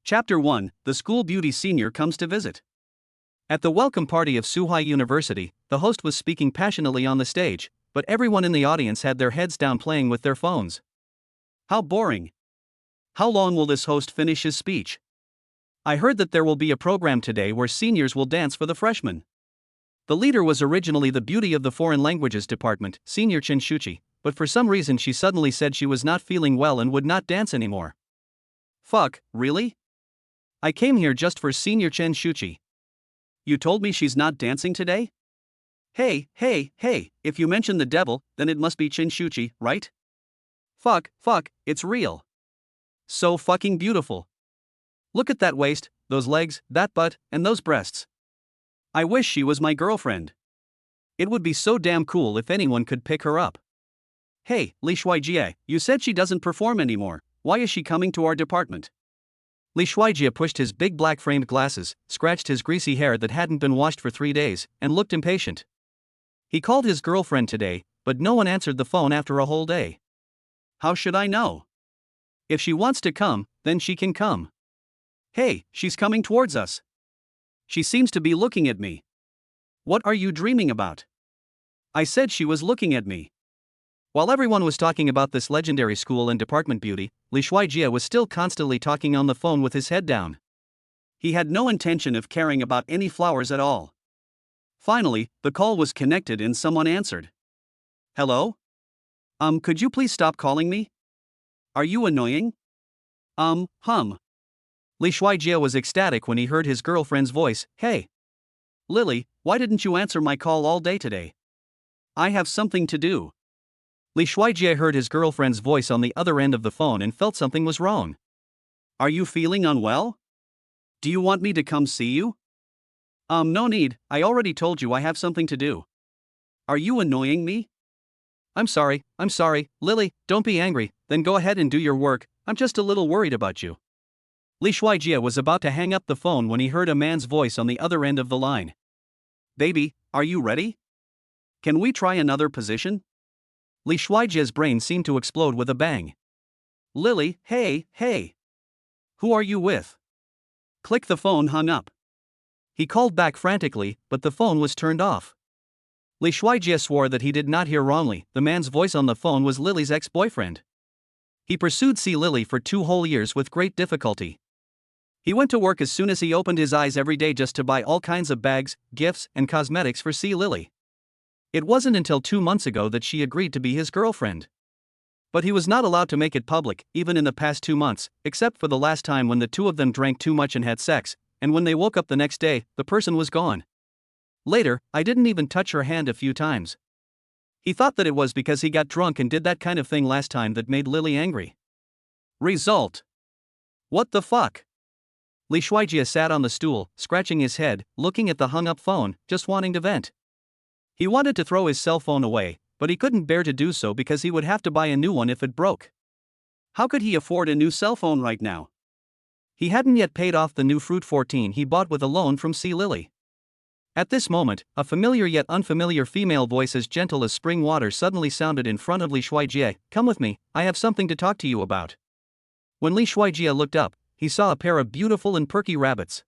Chapter 1, The School Beauty Senior Comes to Visit. At the welcome party of Shuchi University, the host was speaking passionately on the stage, but everyone in the audience had their heads down playing with their phones. How boring. How long will this host finish his speech? I heard that there will be a program today where seniors will dance for the freshmen. The leader was originally the beauty of the foreign languages department, Senior Shuchi, but for some reason she suddenly said she was not feeling well and would not dance anymore. Fuck, really? I came here just for Senior Shuchi. You told me she's not dancing today? Hey, if you mention the devil, then it must be Shuchi, right? Fuck, it's real. So fucking beautiful. Look at that waist, those legs, that butt, and those breasts. I wish she was my girlfriend. It would be so damn cool if anyone could pick her up. Hey, Li Shuijie, you said she doesn't perform anymore. Why is she coming to our department? Li Shuijie pushed his big black framed glasses, scratched his greasy hair that hadn't been washed for 3 days, and looked impatient. He called his girlfriend today, but no one answered the phone after a whole day. How should I know? If she wants to come, then she can come. Hey, she's coming towards us. She seems to be looking at me. What are you dreaming about? I said she was looking at me. While everyone was talking about this legendary school and department beauty, Li Shuijie was still constantly talking on the phone with his head down. He had no intention of caring about any flowers at all. Finally, the call was connected and someone answered. Hello? Could you please stop calling me? Are you annoying? Li Shuijie was ecstatic when he heard his girlfriend's voice. Hey. Lily, why didn't you answer my call all day today? I have something to do. Li Shuijie heard his girlfriend's voice on the other end of the phone and felt something was wrong. Are you feeling unwell? Do you want me to come see you? No need, I already told you I have something to do. Are you annoying me? I'm sorry, Lily, don't be angry, then go ahead and do your work, I'm just a little worried about you. Li Shuijie was about to hang up the phone when he heard a man's voice on the other end of the line. Baby, are you ready? Can we try another position? Li Shuijie's brain seemed to explode with a bang. Lily, hey. Who are you with? Click. The phone hung up. He called back frantically, but the phone was turned off. Li Shuijie swore that he did not hear wrongly. The man's voice on the phone was Lily's ex-boyfriend. He pursued Lily for 2 whole years with great difficulty. He went to work as soon as he opened his eyes every day just to buy all kinds of bags, gifts, and cosmetics for Lily. It wasn't until 2 months ago that she agreed to be his girlfriend. But he was not allowed to make it public, even in the past 2 months, except for the last time when the two of them drank too much and had sex, and when they woke up the next day, the person was gone. Later, I didn't even touch her hand a few times. He thought that it was because he got drunk and did that kind of thing last time that made Lily angry. Result. What the fuck? Li Shuijie sat on the stool, scratching his head, looking at the hung-up phone, just wanting to vent. He wanted to throw his cell phone away, but he couldn't bear to do so because he would have to buy a new one if it broke. How could he afford a new cell phone right now? He hadn't yet paid off the new Fruit 14 he bought with a loan from Lily. At this moment, a familiar yet unfamiliar female voice as gentle as spring water suddenly sounded in front of Li Shuijie. Come with me, I have something to talk to you about. When Li Shuijie looked up, he saw a pair of beautiful and perky rabbits.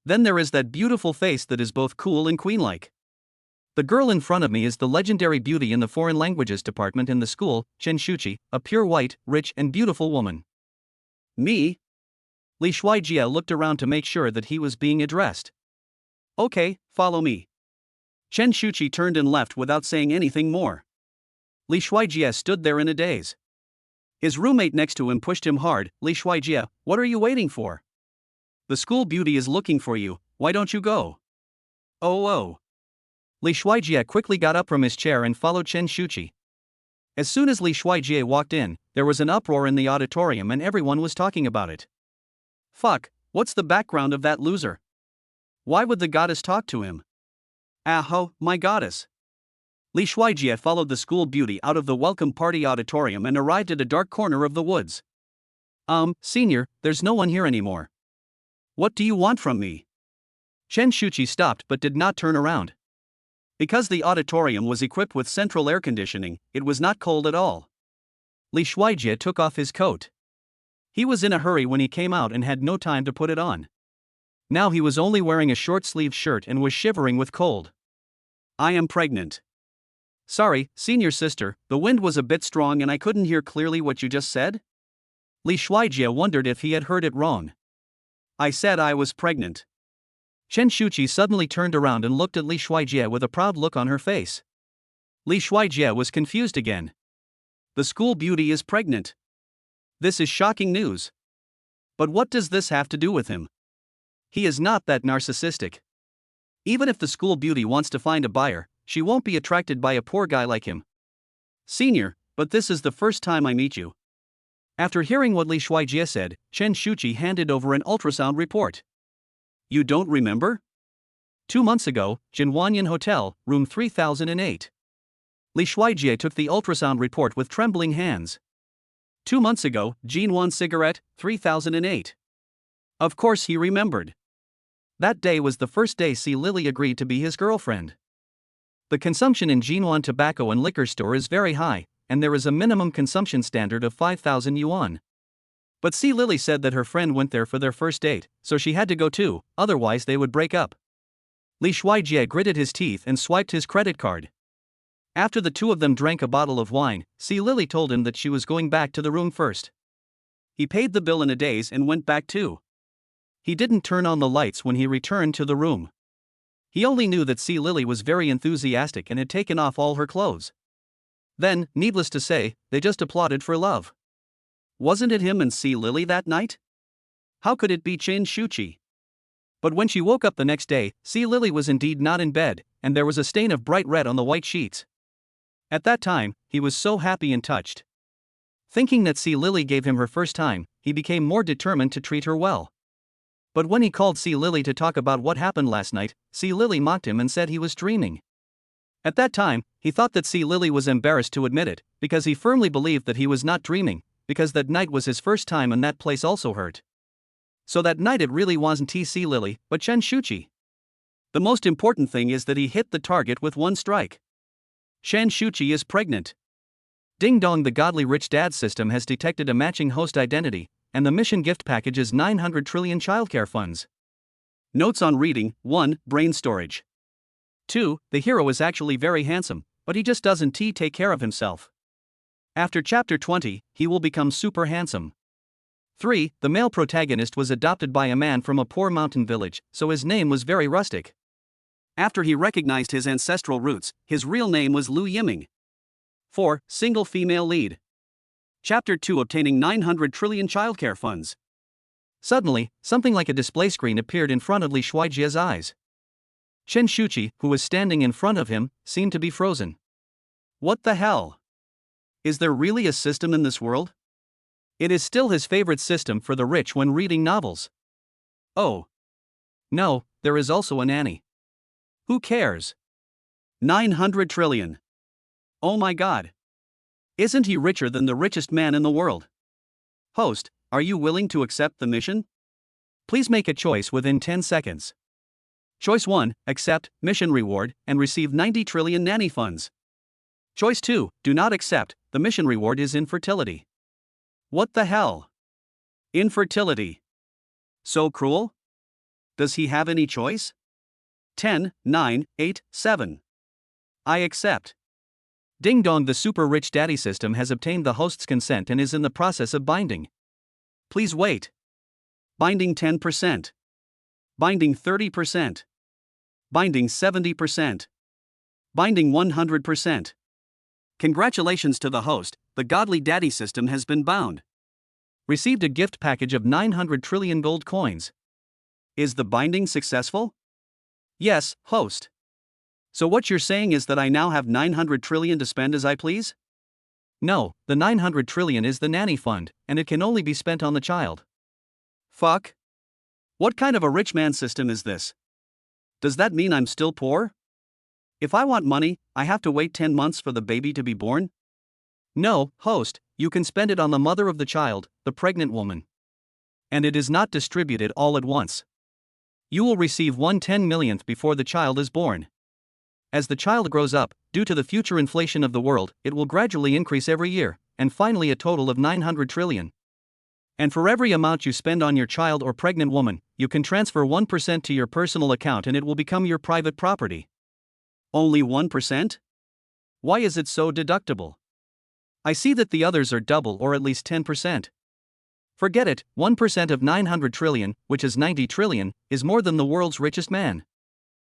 Then there is that beautiful face that is both cool and queen-like. The girl in front of me is the legendary beauty in the foreign languages department in the school, Shuchi, a pure white, rich and beautiful woman. Me? Li Shuijie looked around to make sure that he was being addressed. Okay, follow me. Shuchi turned and left without saying anything more. Li Shuijie stood there in a daze. His roommate next to him pushed him hard. Li Shuijie, what are you waiting for? The school beauty is looking for you, why don't you go? Oh. Li Shuijie quickly got up from his chair and followed Shuchi. As soon as Li Shuijie walked in, there was an uproar in the auditorium and everyone was talking about it. Fuck, what's the background of that loser? Why would the goddess talk to him? Aho, my goddess. Li Shuijie followed the school beauty out of the welcome party auditorium and arrived at a dark corner of the woods. Senior, there's no one here anymore. What do you want from me? Shuchi stopped but did not turn around. Because the auditorium was equipped with central air conditioning, it was not cold at all. Li Shuijie took off his coat. He was in a hurry when he came out and had no time to put it on. Now he was only wearing a short-sleeved shirt and was shivering with cold. I am pregnant. Sorry, senior sister, the wind was a bit strong and I couldn't hear clearly what you just said? Li Shuijie wondered if he had heard it wrong. I said I was pregnant. Shuchi suddenly turned around and looked at Li Shuijie with a proud look on her face. Li Shuijie was confused again. The school beauty is pregnant. This is shocking news. But what does this have to do with him? He is not that narcissistic. Even if the school beauty wants to find a buyer, she won't be attracted by a poor guy like him. Senior, but this is the first time I meet you. After hearing what Li Shuijie said, Shuchi handed over an ultrasound report. You don't remember? 2 months ago, Jinwanyan Hotel, room 3008. Li Shuijie took the ultrasound report with trembling hands. 2 months ago, Jinwan Cigarette, 3008. Of course he remembered. That day was the first day Si Lily agreed to be his girlfriend. The consumption in Jinwan tobacco and liquor store is very high, and there is a minimum consumption standard of 5,000 yuan. But Si Lily said that her friend went there for their first date, so she had to go too, otherwise they would break up. Li Shuijie gritted his teeth and swiped his credit card. After the two of them drank a bottle of wine, Si Lily told him that she was going back to the room first. He paid the bill in a daze and went back too. He didn't turn on the lights when he returned to the room. He only knew that Si Lily was very enthusiastic and had taken off all her clothes. Then, needless to say, they just applauded for love. Wasn't it him and Si Lily that night? How could it be Shuchi? But when she woke up the next day, Si Lily was indeed not in bed, and there was a stain of bright red on the white sheets. At that time, he was so happy and touched. Thinking that Si Lily gave him her first time, he became more determined to treat her well. But when he called Si Lily to talk about what happened last night, Si Lily mocked him and said he was dreaming. At that time, he thought that Si Lily was embarrassed to admit it, because he firmly believed that he was not dreaming, because that night was his first time and that place also hurt. So that night it really wasn't Si Lily, but Shuchi. The most important thing is that he hit the target with one strike. Shuchi is pregnant. Ding dong, the godly rich dad system has detected a matching host identity, and the mission gift package is 900 trillion childcare funds. Notes on reading: 1. Brain storage. 2. The hero is actually very handsome, but he just doesn't take care of himself. After chapter 20, he will become super handsome. 3. The male protagonist was adopted by a man from a poor mountain village, so his name was very rustic. After he recognized his ancestral roots, his real name was Lu Yiming. 4. Single female lead. Chapter 2, obtaining 900 trillion childcare funds. Suddenly, something like a display screen appeared in front of Li Shuijie's eyes. Shuchi, who was standing in front of him, seemed to be frozen. What the hell? Is there really a system in this world? It is still his favorite system for the rich when reading novels. Oh. No, there is also a nanny. Who cares? 900 trillion. Oh my god. Isn't he richer than the richest man in the world? Host, are you willing to accept the mission? Please make a choice within 10 seconds. Choice 1, accept, mission reward, and receive 90 trillion nanny funds. Choice 2, do not accept, the mission reward is infertility. What the hell? Infertility. So cruel? Does he have any choice? 10, 9, 8, 7. I accept. Ding dong, the super rich daddy system has obtained the host's consent and is in the process of binding. Please wait. Binding 10%. Binding 30%. Binding 70%. Binding 100%. Congratulations to the host, the godly daddy system has been bound. Received a gift package of 900 trillion gold coins. Is the binding successful? Yes, host. So what you're saying is that I now have 900 trillion to spend as I please? No, the 900 trillion is the nanny fund, and it can only be spent on the child. Fuck. What kind of a rich man system is this? Does that mean I'm still poor? If I want money, I have to wait 10 months for the baby to be born? No, host, you can spend it on the mother of the child, the pregnant woman. And it is not distributed all at once. You will receive 1/10,000,000th before the child is born. As the child grows up, due to the future inflation of the world, it will gradually increase every year, and finally a total of 900 trillion. And for every amount you spend on your child or pregnant woman, you can transfer 1% to your personal account and it will become your private property. Only 1%? Why is it so deductible? I see that the others are double or at least 10%. Forget it, 1% of 900 trillion, which is 90 trillion, is more than the world's richest man.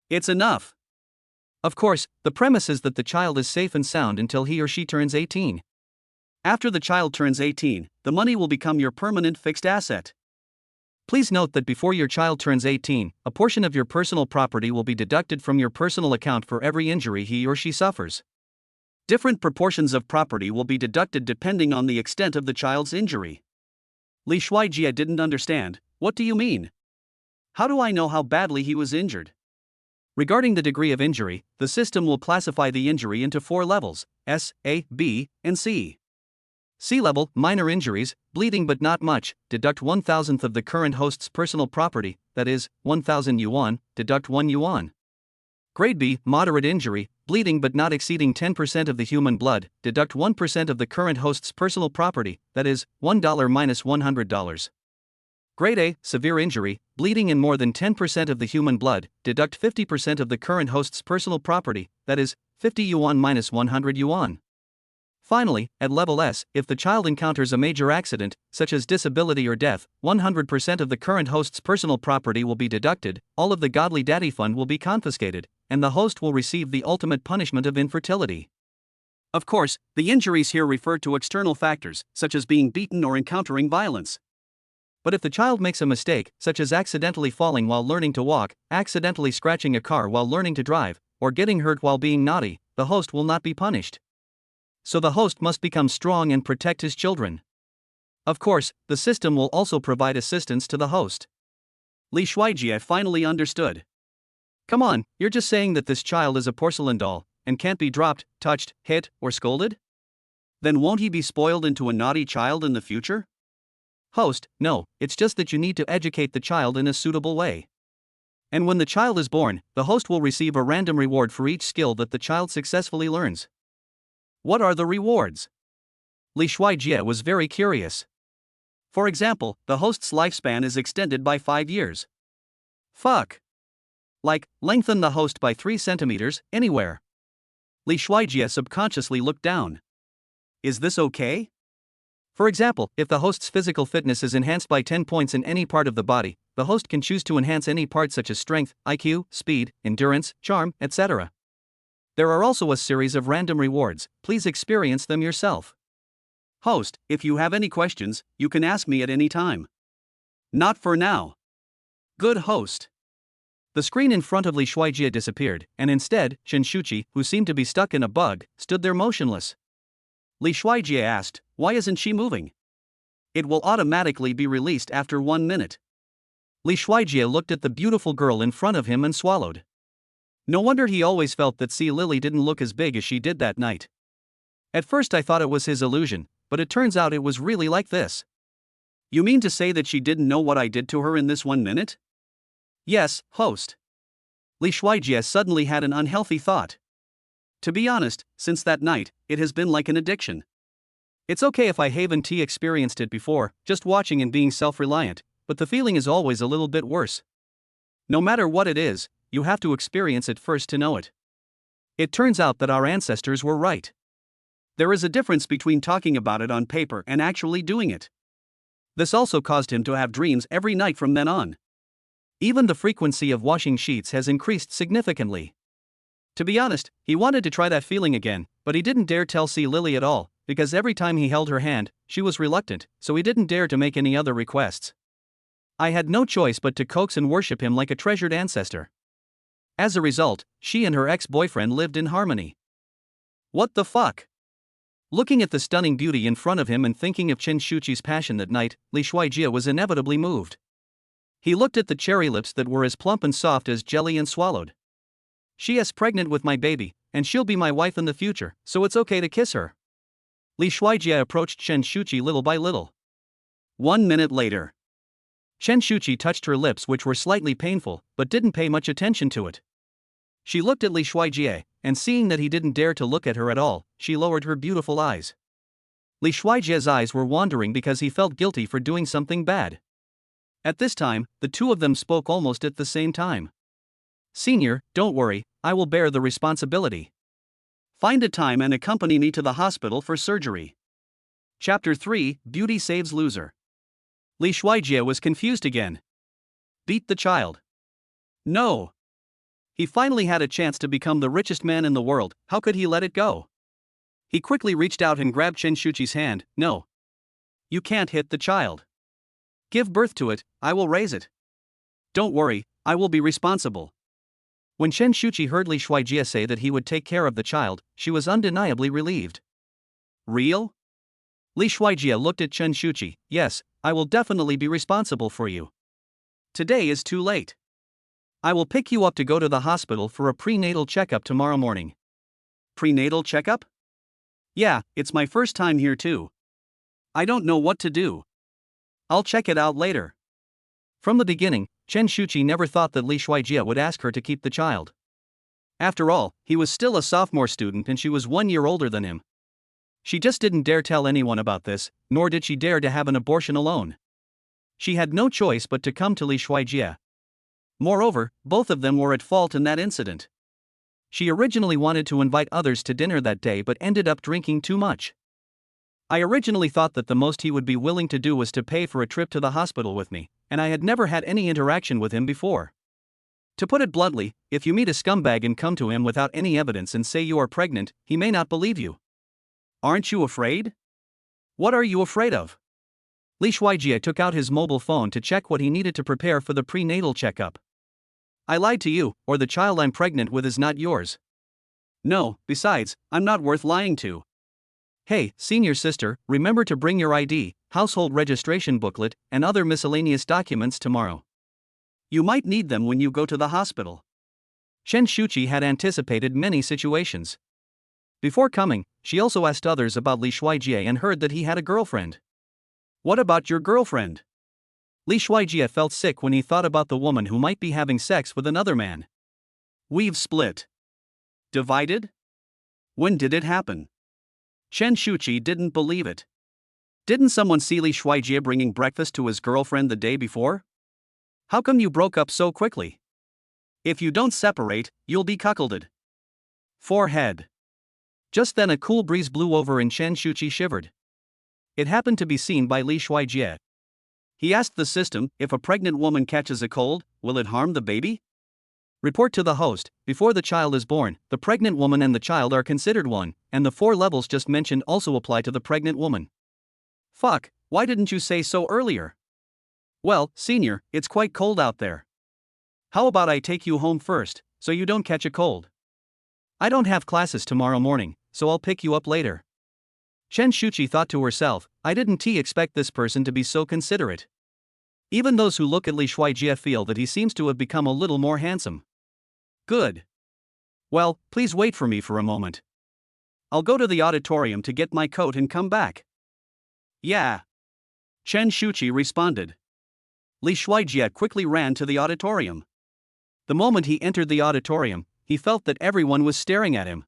It's enough. Of course, the premise is that the child is safe and sound until he or she turns 18. After the child turns 18, the money will become your permanent fixed asset. Please note that before your child turns 18, a portion of your personal property will be deducted from your personal account for every injury he or she suffers. Different proportions of property will be deducted depending on the extent of the child's injury. Li Shuijie didn't understand. What do you mean? How do I know how badly he was injured? Regarding the degree of injury, the system will classify the injury into 4 levels: S, A, B, and C. C level, minor injuries, bleeding but not much, deduct 1,000th of the current host's personal property, that is, 1,000 yuan, deduct 1 yuan. Grade B, moderate injury, bleeding but not exceeding 10% of the human blood, deduct 1% of the current host's personal property, that is, $1 minus $100. Grade A, severe injury, bleeding in more than 10% of the human blood, deduct 50% of the current host's personal property, that is, 50 yuan minus 100 yuan. Finally, at level S, if the child encounters a major accident, such as disability or death, 100% of the current host's personal property will be deducted, all of the godly daddy fund will be confiscated, and the host will receive the ultimate punishment of infertility. Of course, the injuries here refer to external factors, such as being beaten or encountering violence. But if the child makes a mistake, such as accidentally falling while learning to walk, accidentally scratching a car while learning to drive, or getting hurt while being naughty, the host will not be punished. So the host must become strong and protect his children. Of course, the system will also provide assistance to the host. Li Shuijie finally understood. Come on, you're just saying that this child is a porcelain doll, and can't be dropped, touched, hit, or scolded? Then won't he be spoiled into a naughty child in the future? Host, no, it's just that you need to educate the child in a suitable way. And when the child is born, the host will receive a random reward for each skill that the child successfully learns. What are the rewards? Li Shuijie was very curious. For example, the host's lifespan is extended by 5 years. Fuck. Like, lengthen the host by 3 centimeters, anywhere. Li Shuijie subconsciously looked down. Is this okay? For example, if the host's physical fitness is enhanced by 10 points in any part of the body, the host can choose to enhance any part such as strength, IQ, speed, endurance, charm, etc. There are also a series of random rewards, please experience them yourself. Host, if you have any questions, you can ask me at any time. Not for now. Good host. The screen in front of Li Shuijie disappeared, and instead, Shuchi, who seemed to be stuck in a bug, stood there motionless. Li Shuijie asked, why isn't she moving? It will automatically be released after 1 minute. Li Shuijie looked at the beautiful girl in front of him and swallowed. No wonder he always felt that Lily didn't look as big as she did that night. At first I thought it was his illusion, but it turns out it was really like this. You mean to say that she didn't know what I did to her in this 1 minute? Yes, host. Li Shuijie suddenly had an unhealthy thought. To be honest, since that night, it has been like an addiction. It's okay if I haven't experienced it before, just watching and being self-reliant, but the feeling is always a little bit worse. No matter what it is, you have to experience it first to know it. It turns out that our ancestors were right. There is a difference between talking about it on paper and actually doing it. This also caused him to have dreams every night from then on. Even the frequency of washing sheets has increased significantly. To be honest, he wanted to try that feeling again, but he didn't dare tell Lily at all, because every time he held her hand, she was reluctant, so he didn't dare to make any other requests. I had no choice but to coax and worship him like a treasured ancestor. As a result, she and her ex-boyfriend lived in harmony. What the fuck? Looking at the stunning beauty in front of him and thinking of Shuchi's passion that night, Li Shuijie was inevitably moved. He looked at the cherry lips that were as plump and soft as jelly and swallowed. She is pregnant with my baby, and she'll be my wife in the future, so it's okay to kiss her. Li Shuijie approached Shuchi little by little. 1 minute later. Shuchi touched her lips, which were slightly painful, but didn't pay much attention to it. She looked at Li Shuijie, and seeing that he didn't dare to look at her at all, she lowered her beautiful eyes. Li Shuijie's eyes were wandering because he felt guilty for doing something bad. At this time, the two of them spoke almost at the same time. Senior, don't worry, I will bear the responsibility. Find a time and accompany me to the hospital for surgery. Chapter 3, Beauty Saves Loser. Li Shuijie was confused again. Beat the child. No. He finally had a chance to become the richest man in the world, how could he let it go? He quickly reached out and grabbed Chen Shuchi's hand. No. You can't hit the child. Give birth to it, I will raise it. Don't worry, I will be responsible. When Chen Shuchi heard Li Shuijie say that he would take care of the child, she was undeniably relieved. Real? Li Shuijie looked at Chen Shuchi. Yes, I will definitely be responsible for you. Today is too late. I will pick you up to go to the hospital for a prenatal checkup tomorrow morning. Prenatal checkup? Yeah, it's my first time here too. I don't know what to do. I'll check it out later. From the beginning, Chen Shuchi never thought that Li Shuijie would ask her to keep the child. After all, he was still a sophomore student and she was 1 year older than him. She just didn't dare tell anyone about this, nor did she dare to have an abortion alone. She had no choice but to come to Li Shuijie. Moreover, both of them were at fault in that incident. She originally wanted to invite others to dinner that day but ended up drinking too much. I originally thought that the most he would be willing to do was to pay for a trip to the hospital with me, and I had never had any interaction with him before. To put it bluntly, if you meet a scumbag and come to him without any evidence and say you are pregnant, he may not believe you. Aren't you afraid? What are you afraid of? Li Shuijie took out his mobile phone to check what he needed to prepare for the prenatal checkup. I lied to you, or the child I'm pregnant with is not yours. No, besides, I'm not worth lying to. Hey, senior sister, remember to bring your ID, household registration booklet, and other miscellaneous documents tomorrow. You might need them when you go to the hospital. Chen Shuchi had anticipated many situations. Before coming, she also asked others about Li Shuijie and heard that he had a girlfriend. What about your girlfriend? Li Shuijie felt sick when he thought about the woman who might be having sex with another man. We've split. Divided? When did it happen? Chen Shuchi didn't believe it. Didn't someone see Li Shuijie bringing breakfast to his girlfriend the day before? How come you broke up so quickly? If you don't separate, you'll be cuckolded. Forehead. Just then a cool breeze blew over and Chen Shuchi shivered. It happened to be seen by Li Shuijie. He asked the system, if a pregnant woman catches a cold, will it harm the baby? Report to the host, before the child is born, the pregnant woman and the child are considered one, and the 4 levels just mentioned also apply to the pregnant woman. Fuck, why didn't you say so earlier? Well, senior, it's quite cold out there. How about I take you home first, so you don't catch a cold? I don't have classes tomorrow morning, so I'll pick you up later. Chen Shuchi thought to herself, I didn't expect this person to be so considerate. Even those who look at Li Shuijie feel that he seems to have become a little more handsome. Good. Well, please wait for me for a moment. I'll go to the auditorium to get my coat and come back. Yeah. Chen Shuchi responded. Li Shuijie quickly ran to the auditorium. The moment he entered the auditorium, he felt that everyone was staring at him.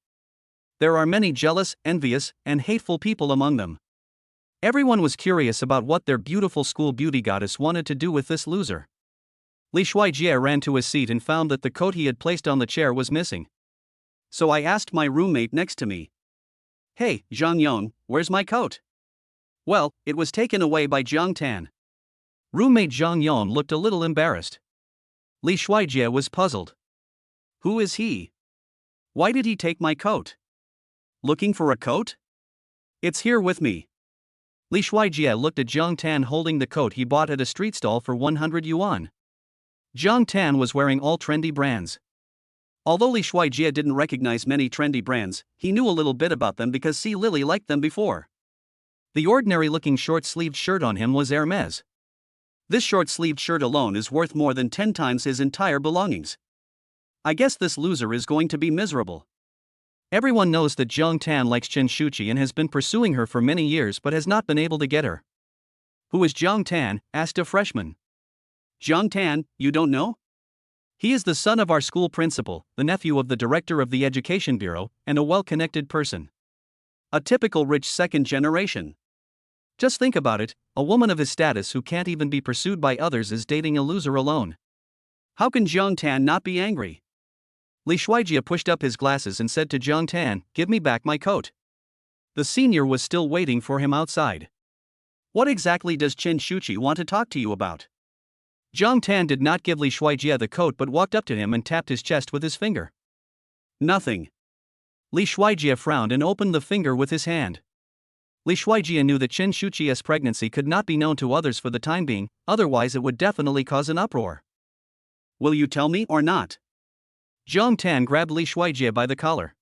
There are many jealous, envious, and hateful people among them. Everyone was curious about what their beautiful school beauty goddess wanted to do with this loser. Li Shuijie ran to his seat and found that the coat he had placed on the chair was missing. So I asked my roommate next to me. Hey, Zhang Yong, where's my coat? Well, it was taken away by Jiang Tan. Roommate Zhang Yong looked a little embarrassed. Li Shuijie was puzzled. Who is he? Why did he take my coat? Looking for a coat? It's here with me. Li Shuijie looked at Jiang Tan holding the coat he bought at a street stall for 100 yuan. Jiang Tan was wearing all trendy brands. Although Li Shuijie didn't recognize many trendy brands, he knew a little bit about them because C. Lily liked them before. The ordinary-looking short-sleeved shirt on him was Hermes. This short-sleeved shirt alone is worth more than 10 times his entire belongings. I guess this loser is going to be miserable. Everyone knows that Jiang Tan likes Chen Shuchi and has been pursuing her for many years but has not been able to get her. Who is Jiang Tan? Asked a freshman. Jiang Tan, you don't know? He is the son of our school principal, the nephew of the director of the education bureau, and a well-connected person. A typical rich second generation. Just think about it, a woman of his status who can't even be pursued by others is dating a loser alone. How can Jiang Tan not be angry? Li Shuijie pushed up his glasses and said to Jiang Tan, "Give me back my coat." The senior was still waiting for him outside. "What exactly does Chen Shuchi want to talk to you about?" Jiang Tan did not give Li Shuijie the coat but walked up to him and tapped his chest with his finger. "Nothing." Li Shuijie frowned and opened the finger with his hand. Li Shuijie knew that Chen Shuchi's pregnancy could not be known to others for the time being, otherwise it would definitely cause an uproar. "Will you tell me or not?" Jiang Tan grabbed Li Shuijie by the collar.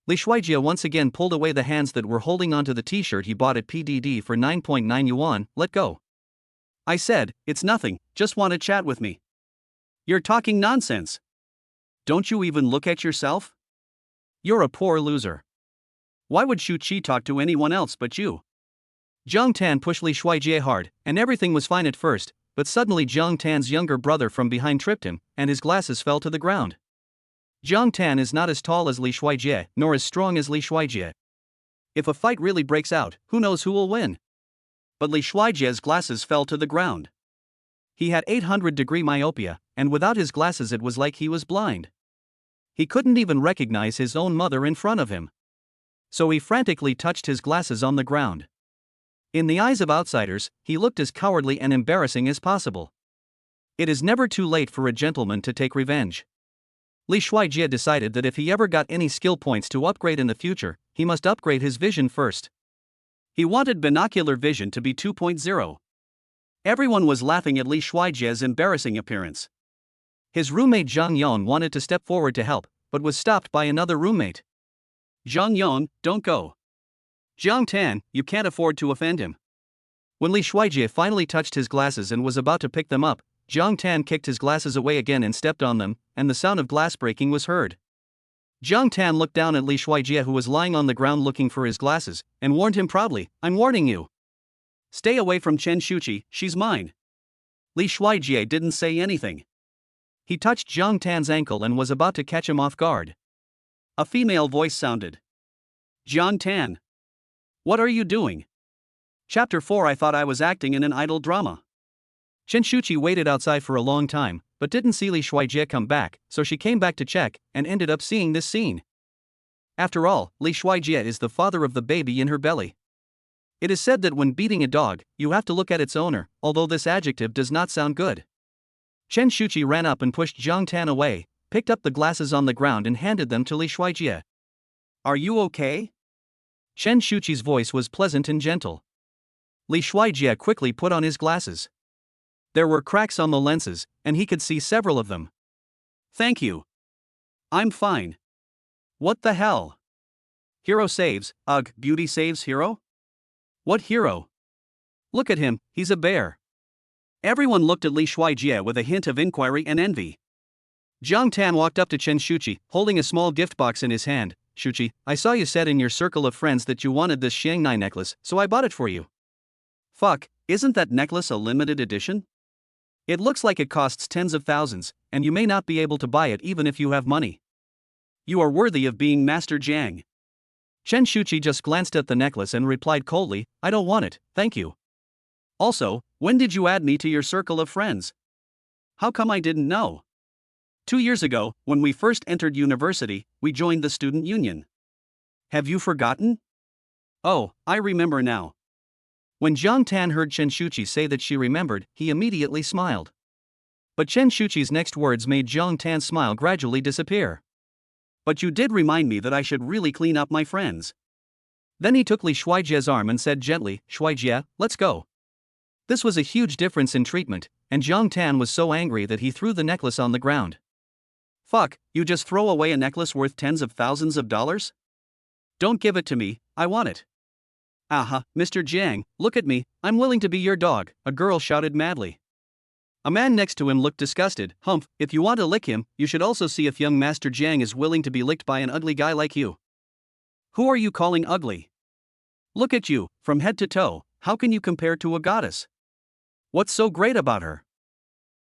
Li Shuijie once again pulled away the hands that were holding onto the t-shirt he bought at PDD for 9.9 yuan. "Let go." "I said, it's nothing, just want to chat with me." "You're talking nonsense. Don't you even look at yourself? You're a poor loser. Why would Shuchi talk to anyone else but you?" Jiang Tan pushed Li Shuijie hard, and everything was fine at first, but suddenly Jiang Tan's younger brother from behind tripped him, and his glasses fell to the ground. Jiang Tan is not as tall as Li Shuijie, nor as strong as Li Shuijie. If a fight really breaks out, who knows who will win? But Li Shuijie's glasses fell to the ground. He had 800-degree myopia, and without his glasses it was like he was blind. He couldn't even recognize his own mother in front of him. So he frantically touched his glasses on the ground. In the eyes of outsiders, he looked as cowardly and embarrassing as possible. It is never too late for a gentleman to take revenge. Li Shuijie decided that if he ever got any skill points to upgrade in the future, he must upgrade his vision first. He wanted binocular vision to be 2.0. Everyone was laughing at Li Shuijie's embarrassing appearance. His roommate Zhang Yon wanted to step forward to help, but was stopped by another roommate. "Zhang Yon, don't go. Jiang Tan, you can't afford to offend him." When Li Shuijie finally touched his glasses and was about to pick them up, Jiang Tan kicked his glasses away again and stepped on them, and the sound of glass breaking was heard. Jiang Tan looked down at Li Shuijie, who was lying on the ground looking for his glasses, and warned him proudly, "I'm warning you. Stay away from Chen Shuchi, she's mine." Li Shuijie didn't say anything. He touched Jiang Tan's ankle and was about to catch him off guard. A female voice sounded. "Jiang Tan. What are you doing?" Chapter 4. I thought I was acting in an idol drama. Chen Shuchi waited outside for a long time, but didn't see Li Shuijie come back, so she came back to check, and ended up seeing this scene. After all, Li Shuijie is the father of the baby in her belly. It is said that when beating a dog, you have to look at its owner, although this adjective does not sound good. Chen Shuchi ran up and pushed Jiang Tan away, picked up the glasses on the ground and handed them to Li Shuijie. "Are you okay?" Chen Shuchi's voice was pleasant and gentle. Li Shuijie quickly put on his glasses. There were cracks on the lenses, and he could see several of them. "Thank you. I'm fine." "What the hell? Hero saves, ugh, beauty saves hero? What hero? Look at him, he's a bear." Everyone looked at Li Shuijie with a hint of inquiry and envy. Jiang Tan walked up to Chen Shuchi, holding a small gift box in his hand. "Shuchi, I saw you said in your circle of friends that you wanted this Xiangnai necklace, so I bought it for you." "Fuck, isn't that necklace a limited edition? It looks like it costs tens of thousands, and you may not be able to buy it even if you have money. You are worthy of being Master Jiang." Chen Shuchi just glanced at the necklace and replied coldly, "I don't want it, thank you. Also, when did you add me to your circle of friends? How come I didn't know? 2 years ago, when we first entered university, we joined the student union. Have you forgotten?" "Oh, I remember now." When Jiang Tan heard Chen Shuchi say that she remembered, he immediately smiled. But Chen Shuchi's next words made Jiang Tan's smile gradually disappear. "But you did remind me that I should really clean up my friends." Then he took Li Shuijie's arm and said gently, "Shuijie, let's go." This was a huge difference in treatment, and Jiang Tan was so angry that he threw the necklace on the ground. "Fuck, you just throw away a necklace worth tens of thousands of dollars? Don't give it to me, I want it." "Aha, Mr. Jiang, look at me, I'm willing to be your dog," a girl shouted madly. A man next to him looked disgusted. "Humph, if you want to lick him, you should also see if young Master Jiang is willing to be licked by an ugly guy like you." "Who are you calling ugly? Look at you, from head to toe, how can you compare to a goddess? What's so great about her?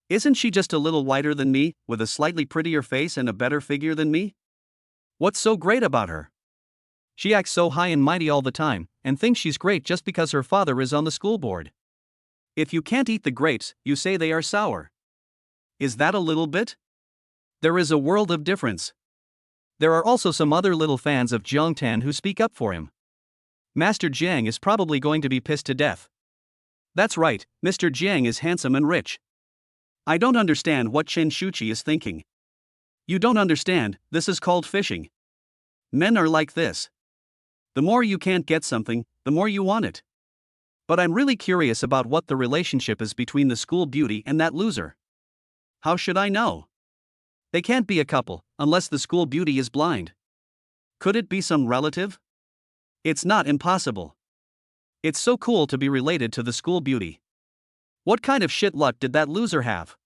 Isn't she just a little whiter than me, with a slightly prettier face and a better figure than me? What's so great about her?" She acts so high and mighty all the time, and thinks she's great just because her father is on the school board. If you can't eat the grapes, you say they are sour. Is that a little bit? There is a world of difference. There are also some other little fans of Jiang Tan who speak up for him. Master Jiang is probably going to be pissed to death. That's right, Mr. Jiang is handsome and rich. I don't understand what Chen Shuchi is thinking. You don't understand, this is called fishing. Men are like this. The more you can't get something, the more you want it. But I'm really curious about what the relationship is between the school beauty and that loser. How should I know? They can't be a couple, unless the school beauty is blind. Could it be some relative? It's not impossible. It's so cool to be related to the school beauty. What kind of shit luck did that loser have?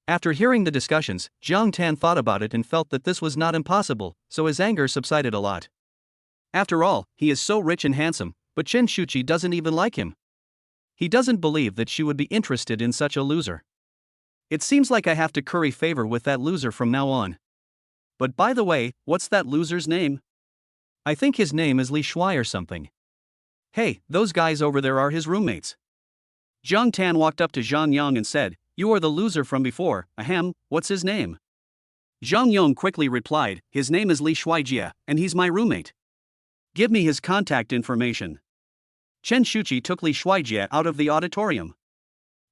After hearing the discussions, Jiang Tan thought about it and felt that this was not impossible, so his anger subsided a lot. After all, he is so rich and handsome, but Chen Shuchi doesn't even like him. He doesn't believe that she would be interested in such a loser. It seems like I have to curry favor with that loser from now on. But by the way, what's that loser's name? I think his name is Li Shuai or something. Hey, those guys over there are his roommates. Jiang Tan walked up to Zhang Yang and said, "You are the loser from before, ahem, what's his name?" Zhang Yang quickly replied, "His name is Li Shuaijie, and he's my roommate. Give me his contact information." Chen Shuchi took Li Shuaijie out of the auditorium.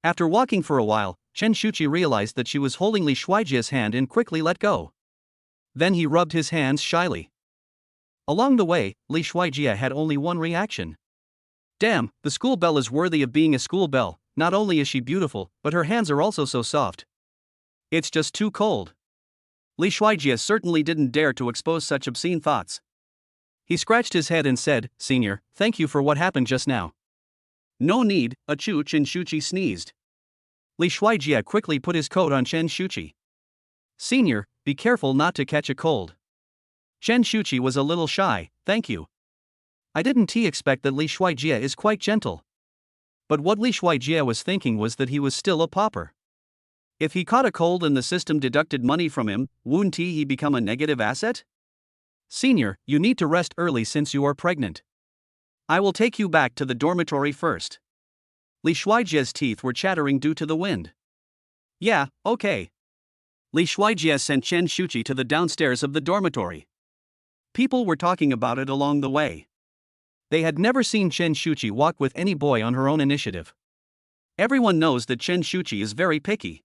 After walking for a while, Chen Shuchi realized that she was holding Li Shuaijie's hand and quickly let go. Then he rubbed his hands shyly. Along the way, Li Shuaijie had only one reaction. Damn, the school belle is worthy of being a school belle. Not only is she beautiful, but her hands are also so soft. It's just too cold. Li Shuaijie certainly didn't dare to expose such obscene thoughts. He scratched his head and said, "Senior, thank you for what happened just now." "No need," Achoo. Chen Shuchi sneezed. Li Shuaijie quickly put his coat on Chen Shuchi. "Senior, be careful not to catch a cold." Chen Shuchi was a little shy, "Thank you. I didn't expect that Li Shuaijie is quite gentle." But what Li Shuaijie was thinking was that he was still a pauper. If he caught a cold and the system deducted money from him, wouldn't he become a negative asset? "Senior, you need to rest early since you are pregnant. I will take you back to the dormitory first." Li Shuaijie's teeth were chattering due to the wind. "Yeah, okay." Li Shuaijie sent Chen Shuchi to the downstairs of the dormitory. People were talking about it along the way. They had never seen Chen Shuchi walk with any boy on her own initiative. Everyone knows that Chen Shuchi is very picky.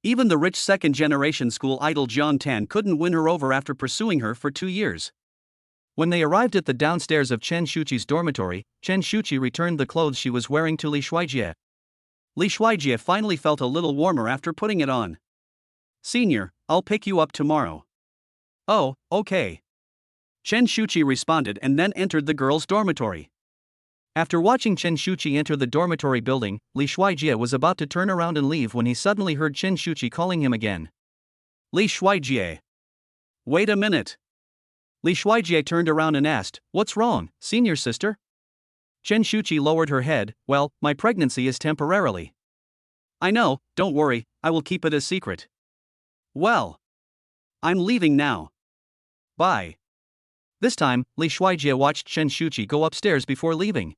Even the rich second-generation school idol Jiang Tan couldn't win her over after pursuing her for 2 years. When they arrived at the downstairs of Chen Shuchi's dormitory, Chen Shuchi returned the clothes she was wearing to Li Shuaijie. Li Shuaijie finally felt a little warmer after putting it on. "Senior, I'll pick you up tomorrow." "Oh, okay." Chen Shuchi responded and then entered the girls' dormitory. After watching Chen Shuchi enter the dormitory building, Li Shuaijie was about to turn around and leave when he suddenly heard Chen Shuchi calling him again. "Li Shuaijie. Wait a minute." Li Shuaijie turned around and asked, "What's wrong, senior sister?" Chen Shuchi lowered her head, "Well, my pregnancy is temporarily." "I know, don't worry, I will keep it a secret." "Well, I'm leaving now. Bye." This time, Li Shuaijie watched Chen Shuchi go upstairs before leaving.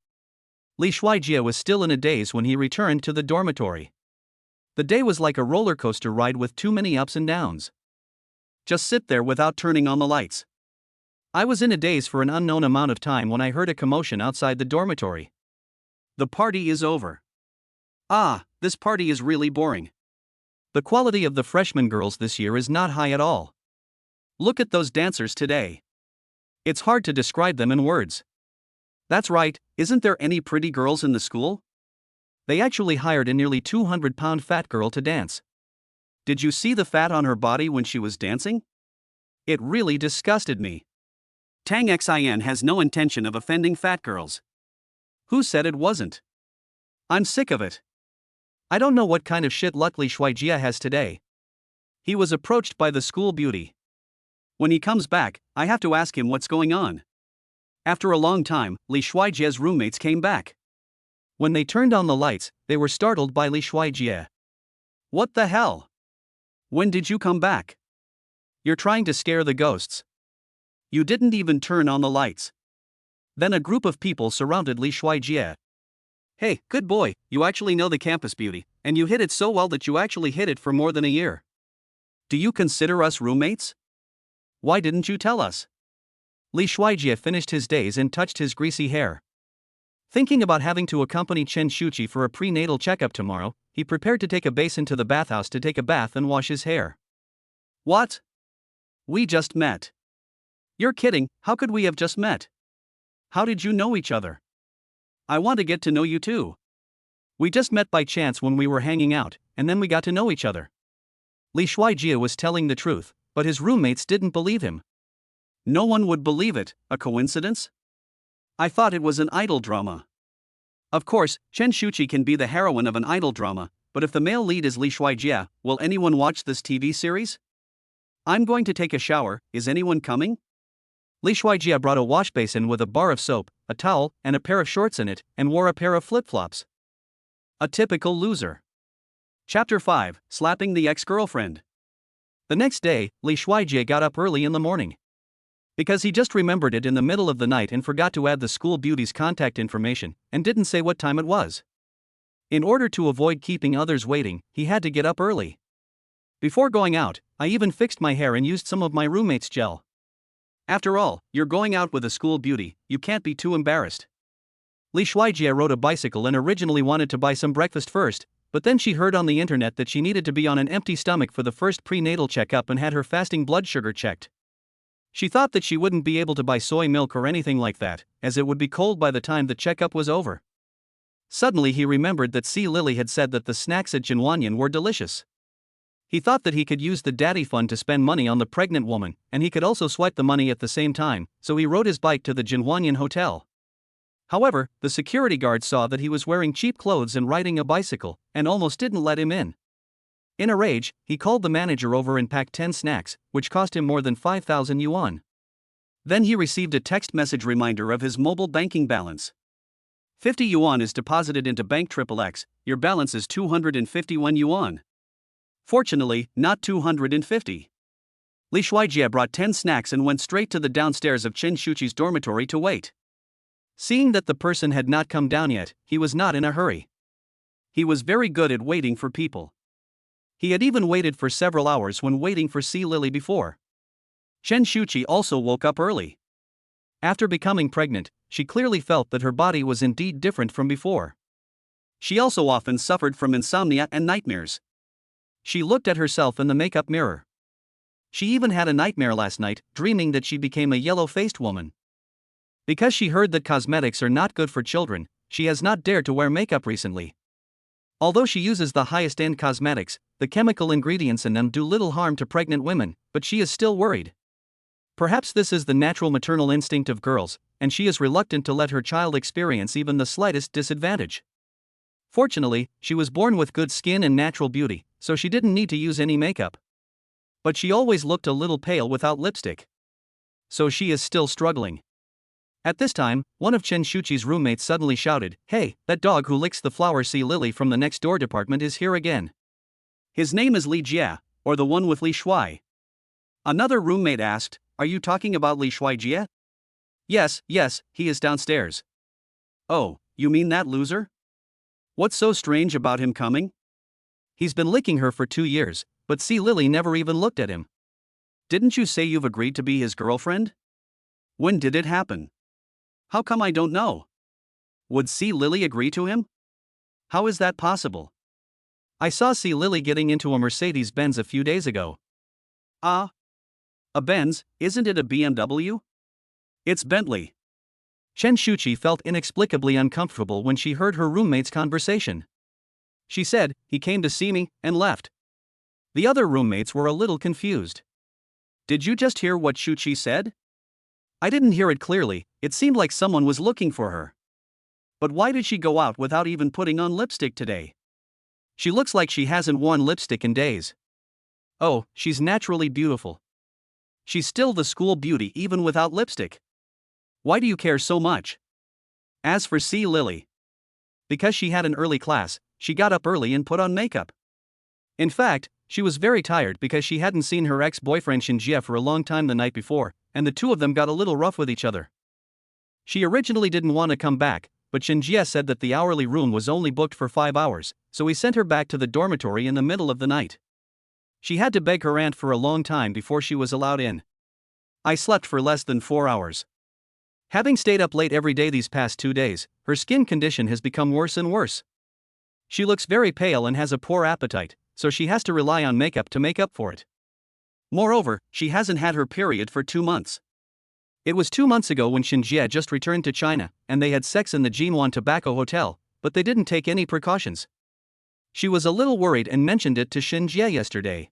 Li Shuaijie was still in a daze when he returned to the dormitory. The day was like a roller coaster ride with too many ups and downs. Just sit there without turning on the lights. I was in a daze for an unknown amount of time when I heard a commotion outside the dormitory. The party is over. Ah, this party is really boring. The quality of the freshman girls this year is not high at all. Look at those dancers today. It's hard to describe them in words. That's right, isn't there any pretty girls in the school? They actually hired a nearly 200-pound fat girl to dance. Did you see the fat on her body when she was dancing? It really disgusted me. Tang Xin has no intention of offending fat girls. Who said it wasn't? I'm sick of it. I don't know what kind of shit luck Li Shuaijie has today. He was approached by the school beauty. When he comes back, I have to ask him what's going on. After a long time, Li Shuaijie's roommates came back. When they turned on the lights, they were startled by Li Shuaijie. "What the hell? When did you come back? You're trying to scare the ghosts." You didn't even turn on the lights. Then a group of people surrounded Li Shuijie. Hey, good boy, you actually know the campus beauty, and you hid it so well that you actually hid it for more than a year. Do you consider us roommates? Why didn't you tell us? Li Shuijie finished his days and touched his greasy hair. Thinking about having to accompany Chen Shuchi for a prenatal checkup tomorrow, he prepared to take a basin to the bathhouse to take a bath and wash his hair. What? We just met. You're kidding, how could we have just met? How did you know each other? I want to get to know you too. We just met by chance when we were hanging out, and then we got to know each other. Li Shuijie was telling the truth, but his roommates didn't believe him. No one would believe it, a coincidence? I thought it was an idol drama. Of course, Chen Shuchi can be the heroine of an idol drama, but if the male lead is Li Shuijie, will anyone watch this TV series? I'm going to take a shower, is anyone coming? Li Shuijie brought a wash basin with a bar of soap, a towel, and a pair of shorts in it, and wore a pair of flip-flops. A typical loser. Chapter 5, Slapping the Ex-Girlfriend. The next day, Li Shuijie got up early in the morning. Because he just remembered it in the middle of the night and forgot to add the school beauty's contact information, and didn't say what time it was. In order to avoid keeping others waiting, he had to get up early. Before going out, I even fixed my hair and used some of my roommate's gel. After all, you're going out with a school beauty, you can't be too embarrassed. Li Shuijie rode a bicycle and originally wanted to buy some breakfast first, but then she heard on the internet that she needed to be on an empty stomach for the first prenatal checkup and had her fasting blood sugar checked. She thought that she wouldn't be able to buy soy milk or anything like that, as it would be cold by the time the checkup was over. Suddenly he remembered that C. Lily had said that the snacks at Jinwanyan were delicious. He thought that he could use the daddy fund to spend money on the pregnant woman, and he could also swipe the money at the same time, so he rode his bike to the Jinwanyan hotel. However, the security guard saw that he was wearing cheap clothes and riding a bicycle, and almost didn't let him in. In a rage, he called the manager over and packed 10 snacks, which cost him more than 5,000 yuan. Then he received a text message reminder of his mobile banking balance. 50 yuan is deposited into Bank XXX, your balance is 251 yuan. Fortunately, not 250. Li Shuijie brought 10 snacks and went straight to the downstairs of Chen Shuchi's dormitory to wait. Seeing that the person had not come down yet, he was not in a hurry. He was very good at waiting for people. He had even waited for several hours when waiting for C. Lily before. Chen Shuchi also woke up early. After becoming pregnant, she clearly felt that her body was indeed different from before. She also often suffered from insomnia and nightmares. She looked at herself in the makeup mirror. She even had a nightmare last night, dreaming that she became a yellow-faced woman. Because she heard that cosmetics are not good for children, she has not dared to wear makeup recently. Although she uses the highest-end cosmetics, the chemical ingredients in them do little harm to pregnant women, but she is still worried. Perhaps this is the natural maternal instinct of girls, and she is reluctant to let her child experience even the slightest disadvantage. Fortunately, she was born with good skin and natural beauty, so she didn't need to use any makeup. But she always looked a little pale without lipstick. So she is still struggling. At this time, one of Chen Shuchi's roommates suddenly shouted, "Hey, that dog who licks the flower C. Lily from the next door department is here again. His name is Li Jie, or the one with Li Shui." Another roommate asked, "Are you talking about Li Shuijie?" Yes, he is downstairs." "Oh, you mean that loser? What's so strange about him coming?" "He's been licking her for 2 years, but C. Lily never even looked at him." "Didn't you say you've agreed to be his girlfriend? When did it happen? How come I don't know? Would C. Lily agree to him? How is that possible? I saw C. Lily getting into a Mercedes-Benz a few days ago." "Ah? A Benz, isn't it a BMW? It's Bentley." Chen Shuchi felt inexplicably uncomfortable when she heard her roommate's conversation. She said, "He came to see me," and left. The other roommates were a little confused. "Did you just hear what Shuchi said?" "I didn't hear it clearly, it seemed like someone was looking for her." "But why did she go out without even putting on lipstick today? She looks like she hasn't worn lipstick in days." "Oh, she's naturally beautiful. She's still the school beauty even without lipstick. Why do you care so much?" As for C. Lily, because she had an early class, she got up early and put on makeup. In fact, she was very tired because she hadn't seen her ex-boyfriend Shinjie for a long time the night before, and the two of them got a little rough with each other. She originally didn't want to come back, but Shinjie said that the hourly room was only booked for 5 hours, so he sent her back to the dormitory in the middle of the night. She had to beg her aunt for a long time before she was allowed in. I slept for less than 4 hours. Having stayed up late every day these past 2 days, her skin condition has become worse and worse. She looks very pale and has a poor appetite, so she has to rely on makeup to make up for it. Moreover, she hasn't had her period for 2 months. It was 2 months ago when Shinjie just returned to China, and they had sex in the Jinwan Tobacco Hotel, but they didn't take any precautions. She was a little worried and mentioned it to Shinjie yesterday.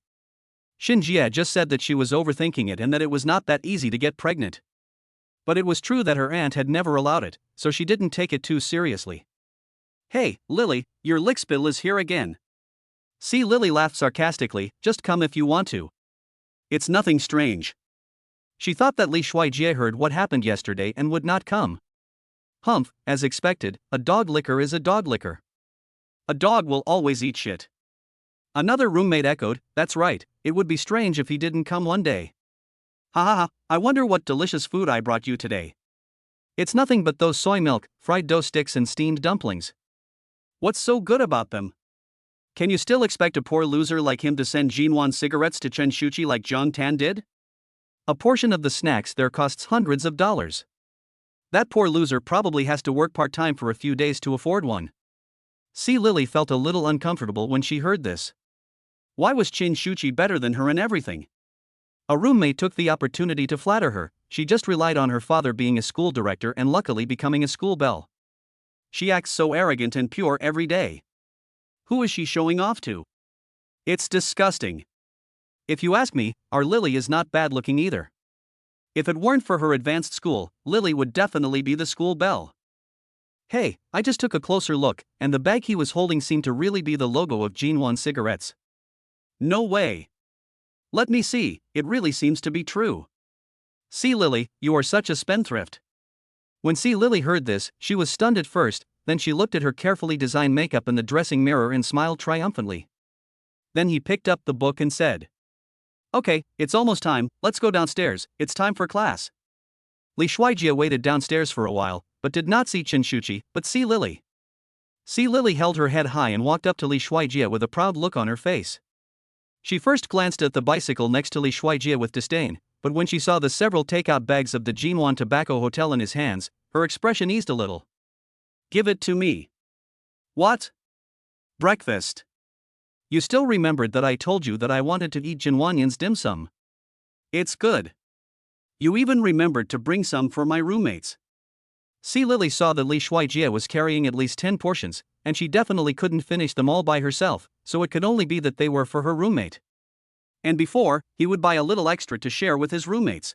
Shinjie just said that she was overthinking it and that it was not that easy to get pregnant. But it was true that her aunt had never allowed it, so she didn't take it too seriously. "Hey, Lily, your lickspill is here again." See, Lily laughed sarcastically, "Just come if you want to. It's nothing strange." She thought that Li Shuijie heard what happened yesterday and would not come. Humph, as expected, a dog licker is a dog licker. A dog will always eat shit. Another roommate echoed, "That's right, it would be strange if he didn't come one day." Ha ha ha, I wonder what delicious food I brought you today. It's nothing but those soy milk, fried dough sticks and steamed dumplings. What's so good about them? Can you still expect a poor loser like him to send Jinwan cigarettes to Chen Shuchi like Zhang Tan did? A portion of the snacks there costs hundreds of dollars. That poor loser probably has to work part-time for a few days to afford one. See, Lily felt a little uncomfortable when she heard this. Why was Chen Shuchi better than her in everything? A roommate took the opportunity to flatter her. She just relied on her father being a school director and luckily becoming a school belle. She acts so arrogant and pure every day. Who is she showing off to? It's disgusting. If you ask me, our Lily is not bad looking either. If it weren't for her advanced school, Lily would definitely be the school belle. Hey, I just took a closer look, and the bag he was holding seemed to really be the logo of Jinwan cigarettes. No way. Let me see, it really seems to be true. See, Lily, you are such a spendthrift. When See Lily heard this, she was stunned at first, then she looked at her carefully designed makeup in the dressing mirror and smiled triumphantly. Then he picked up the book and said, "Okay, it's almost time, let's go downstairs, it's time for class." Li Shuijie waited downstairs for a while, but did not see Chen Shuchi, but See Lily. See Lily held her head high and walked up to Li Shuijie with a proud look on her face. She first glanced at the bicycle next to Li Shuijie with disdain, but when she saw the several takeout bags of the Jinwan Tobacco Hotel in his hands, her expression eased a little. "Give it to me." "What? Breakfast? You still remembered that I told you that I wanted to eat Jinwanyan's dim sum. It's good. You even remembered to bring some for my roommates." See, Lily saw that Li Shuijie was carrying at least 10 portions, and she definitely couldn't finish them all by herself, so it could only be that they were for her roommate. And before, he would buy a little extra to share with his roommates.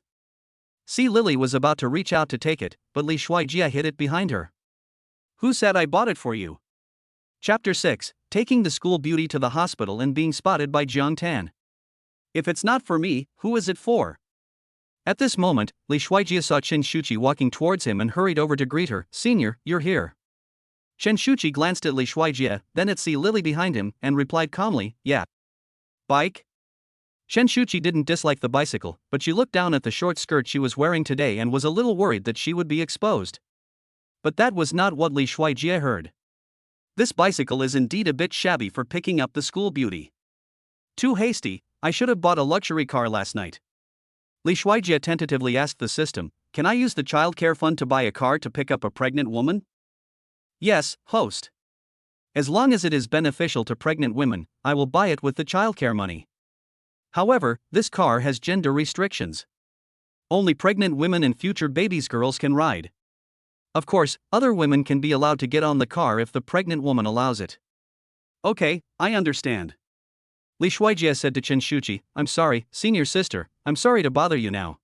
See, Lily was about to reach out to take it, but Li Shuijie hid it behind her. "Who said I bought it for you?" Chapter 6, Taking the School Beauty to the Hospital and Being Spotted by Zhang Tan. If it's not for me, who is it for? At this moment, Li Shuijie saw Chen Shuchi walking towards him and hurried over to greet her. "Senior, you're here." Chen Shuchi glanced at Li Shuijie, then at See Lily behind him, and replied calmly, "Yeah." "Bike?" Chen Shuchi didn't dislike the bicycle, but she looked down at the short skirt she was wearing today and was a little worried that she would be exposed. But that was not what Li Shuijie heard. "This bicycle is indeed a bit shabby for picking up the school beauty. Too hasty, I should have bought a luxury car last night." Li Shuijie tentatively asked the system, "Can I use the childcare fund to buy a car to pick up a pregnant woman?" "Yes, host. As long as it is beneficial to pregnant women, I will buy it with the childcare money. However, this car has gender restrictions. Only pregnant women and future babies girls can ride. Of course, other women can be allowed to get on the car if the pregnant woman allows it." "Okay, I understand." Li Shuijie said to Chen Shuchi, "I'm sorry, senior sister, I'm sorry to bother you now.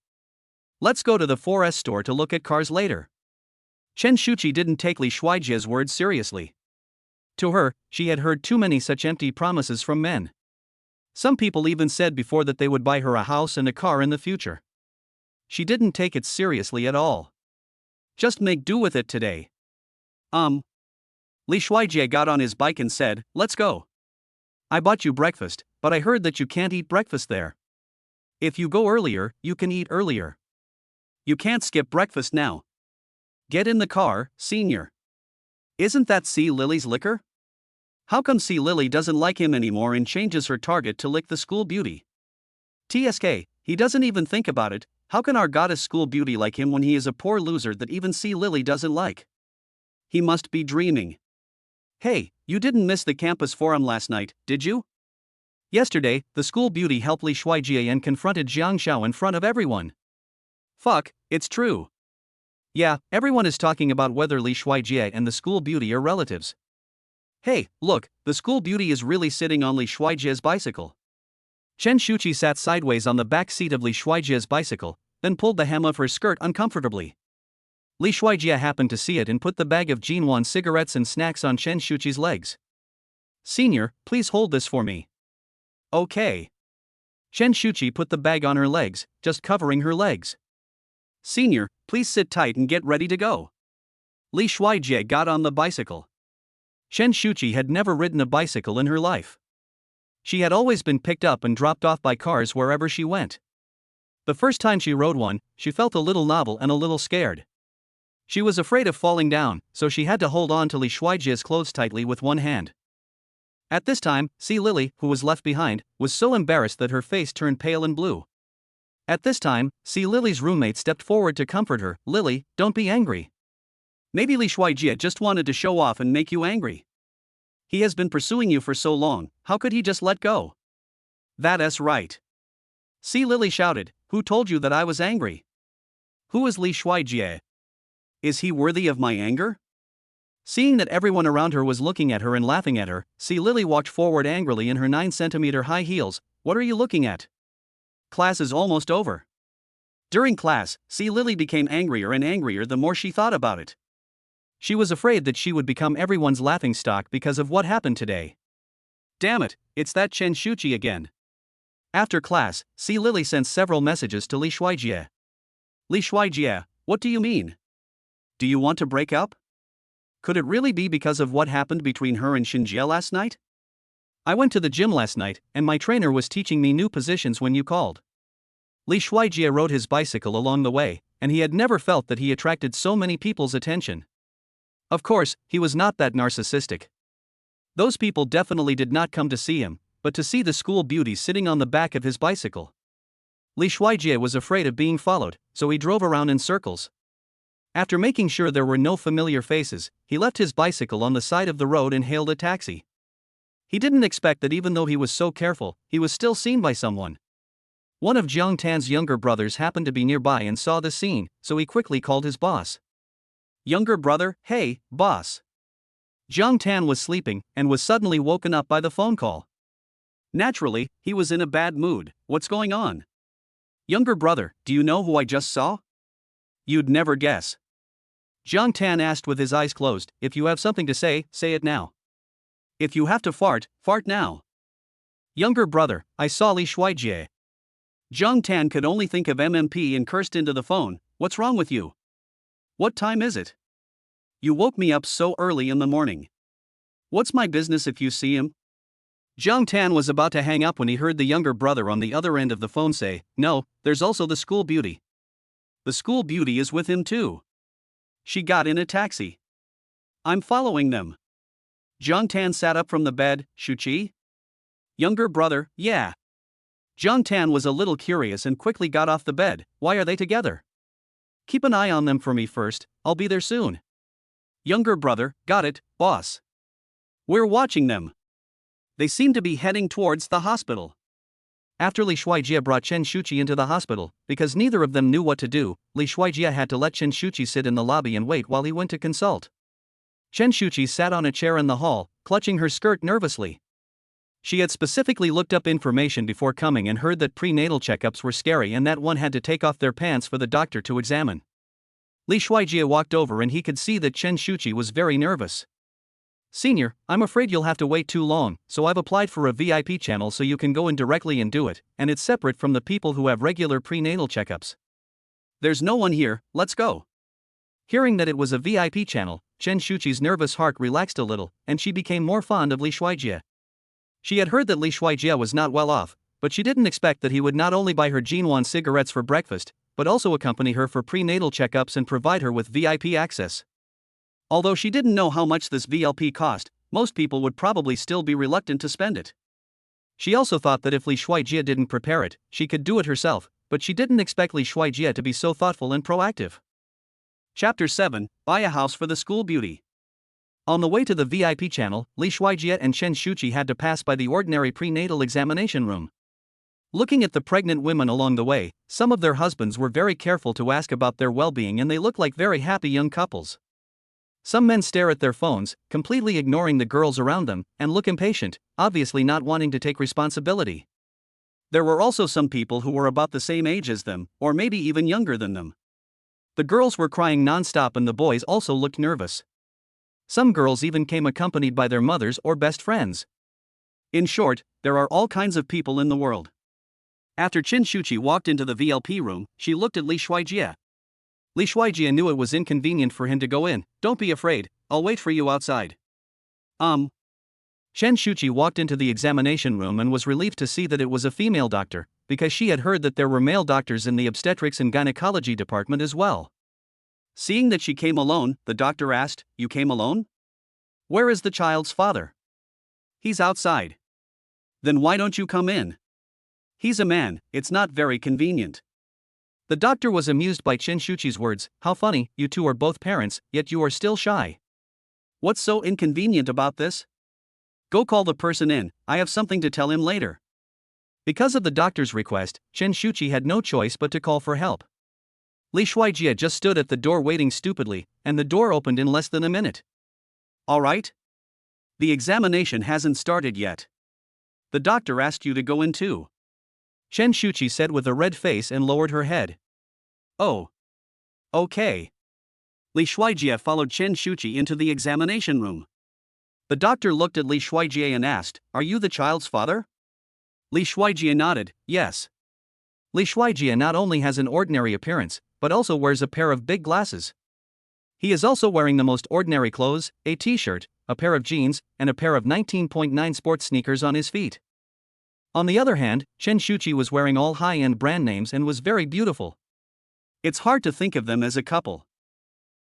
Let's go to the 4S store to look at cars later." Chen Shuchi didn't take Li Shuijie's words seriously. To her, she had heard too many such empty promises from men. Some people even said before that they would buy her a house and a car in the future. She didn't take it seriously at all. Just make do with it today. Li Shuijie got on his bike and said, "Let's go. I bought you breakfast, but I heard that you can't eat breakfast there. If you go earlier, you can eat earlier." You can't skip breakfast now. Get in the car, senior. Isn't that C. Lily's liquor? How come C. Lily doesn't like him anymore and changes her target to lick the school beauty? TSK, he doesn't even think about it. How can our goddess school beauty like him when he is a poor loser that even C. Lily doesn't like? He must be dreaming. Hey, you didn't miss the campus forum last night, did you? Yesterday, the school beauty helped Li Shuijie and confronted Jiang Xiao in front of everyone. Fuck, it's true. Yeah, everyone is talking about whether Li Shuijie and the school beauty are relatives. Hey, look, the school beauty is really sitting on Li Shuijie's bicycle. Chen Shuchi sat sideways on the back seat of Li Shuijie's bicycle, then pulled the hem of her skirt uncomfortably. Li Shuijie happened to see it and put the bag of Jinwan cigarettes and snacks on Chen Shuchi's legs. Senior, please hold this for me. Okay. Chen Shuchi put the bag on her legs, just covering her legs. Senior, please sit tight and get ready to go. Li Shuijie got on the bicycle. Chen Shuchi had never ridden a bicycle in her life. She had always been picked up and dropped off by cars wherever she went. The first time she rode one, she felt a little novel and a little scared. She was afraid of falling down, so she had to hold on to Li Shuijie's clothes tightly with one hand. At this time, C. Lily, who was left behind, was so embarrassed that her face turned pale and blue. At this time, C. Lily's roommate stepped forward to comfort her. Lily, don't be angry. Maybe Li Shuijie just wanted to show off and make you angry. He has been pursuing you for so long, how could he just let go? That's right. C. Lily shouted, who told you that I was angry? Who is Li Shuijie? Is he worthy of my anger? Seeing that everyone around her was looking at her and laughing at her, C. Lily walked forward angrily in her 9-centimeter high heels. What are you looking at? Class is almost over. During class, C. Lily became angrier and angrier the more she thought about it. She was afraid that she would become everyone's laughingstock because of what happened today. Damn it, it's that Chen Shuchi again. After class, C. Lily sent several messages to Li Shuijie. Li Shuijie, what do you mean? Do you want to break up? Could it really be because of what happened between her and Xinjie last night? I went to the gym last night, and my trainer was teaching me new positions when you called. Li Shuijie rode his bicycle along the way, and he had never felt that he attracted so many people's attention. Of course, he was not that narcissistic. Those people definitely did not come to see him, but to see the school beauty sitting on the back of his bicycle. Li Shuijie was afraid of being followed, so he drove around in circles. After making sure there were no familiar faces, he left his bicycle on the side of the road and hailed a taxi. He didn't expect that even though he was so careful, he was still seen by someone. One of Jiang Tan's younger brothers happened to be nearby and saw the scene, so he quickly called his boss. Younger brother, hey, boss. Jiang Tan was sleeping and was suddenly woken up by the phone call. Naturally, he was in a bad mood. What's going on? Younger brother, do you know who I just saw? You'd never guess. Jiang Tan asked with his eyes closed, if you have something to say it now. If you have to fart now. Younger brother, I saw Li Shuijie. Jiang Tan could only think of MMP and cursed into the phone. What's wrong with you? What time is it? You woke me up so early in the morning. What's my business if you see him? Jiang Tan was about to hang up when he heard the younger brother on the other end of the phone say, no, there's also the school beauty. The school beauty is with him too. She got in a taxi. I'm following them. Jiang Tan sat up from the bed. Shuchi? Younger brother, yeah. Jiang Tan was a little curious and quickly got off the bed. Why are they together? Keep an eye on them for me first, I'll be there soon. Younger brother, got it, boss. We're watching them. They seem to be heading towards the hospital. After Li Shuijie brought Chen Shuchi into the hospital, because neither of them knew what to do, Li Shuijie had to let Chen Shuchi sit in the lobby and wait while he went to consult. Chen Shuchi sat on a chair in the hall, clutching her skirt nervously. She had specifically looked up information before coming and heard that prenatal checkups were scary and that one had to take off their pants for the doctor to examine. Li Shuijie walked over and he could see that Chen Shuchi was very nervous. Senior, I'm afraid you'll have to wait too long, so I've applied for a VIP channel so you can go in directly and do it, and it's separate from the people who have regular prenatal checkups. There's no one here, let's go. Hearing that it was a VIP channel, Chen Shuchi's nervous heart relaxed a little, and she became more fond of Li Shuijie. She had heard that Li Shuijie was not well off, but she didn't expect that he would not only buy her Jinwan cigarettes for breakfast, but also accompany her for prenatal checkups and provide her with VIP access. Although she didn't know how much this VLP cost, most people would probably still be reluctant to spend it. She also thought that if Li Shuijie didn't prepare it, she could do it herself, but she didn't expect Li Shuijie to be so thoughtful and proactive. Chapter 7, Buy a House for the School Beauty. On the way to the VIP channel, Li Shuijie and Chen Shuchi had to pass by the ordinary prenatal examination room. Looking at the pregnant women along the way, some of their husbands were very careful to ask about their well-being and they looked like very happy young couples. Some men stare at their phones, completely ignoring the girls around them, and look impatient, obviously not wanting to take responsibility. There were also some people who were about the same age as them, or maybe even younger than them. The girls were crying non-stop and the boys also looked nervous. Some girls even came accompanied by their mothers or best friends. In short, there are all kinds of people in the world. After Chen Shuchi walked into the VLP room, she looked at Li Shuijie. Li Shuijie knew it was inconvenient for him to go in. Don't be afraid, I'll wait for you outside. Chen Shuchi walked into the examination room and was relieved to see that it was a female doctor, because she had heard that there were male doctors in the obstetrics and gynecology department as well. Seeing that she came alone, the doctor asked, "You came alone? Where is the child's father?" "He's outside." "Then why don't you come in?" "He's a man, it's not very convenient." The doctor was amused by Chen Shuchi's words. "How funny, you two are both parents, yet you are still shy. What's so inconvenient about this? Go call the person in, I have something to tell him later." Because of the doctor's request, Chen Shuchi had no choice but to call for help. Li Shuijie just stood at the door waiting stupidly, and the door opened in less than a minute. "All right? The examination hasn't started yet. The doctor asked you to go in too," Chen Shuchi said with a red face and lowered her head. "Oh. Okay." Li Shuijie followed Chen Shuchi into the examination room. The doctor looked at Li Shuijie and asked, "Are you the child's father?" Li Shuijie nodded, "Yes." Li Shuijie not only has an ordinary appearance, but also wears a pair of big glasses. He is also wearing the most ordinary clothes, a t-shirt, a pair of jeans, and a pair of 19.9 sports sneakers on his feet. On the other hand, Chen Shuchi was wearing all high-end brand names and was very beautiful. It's hard to think of them as a couple.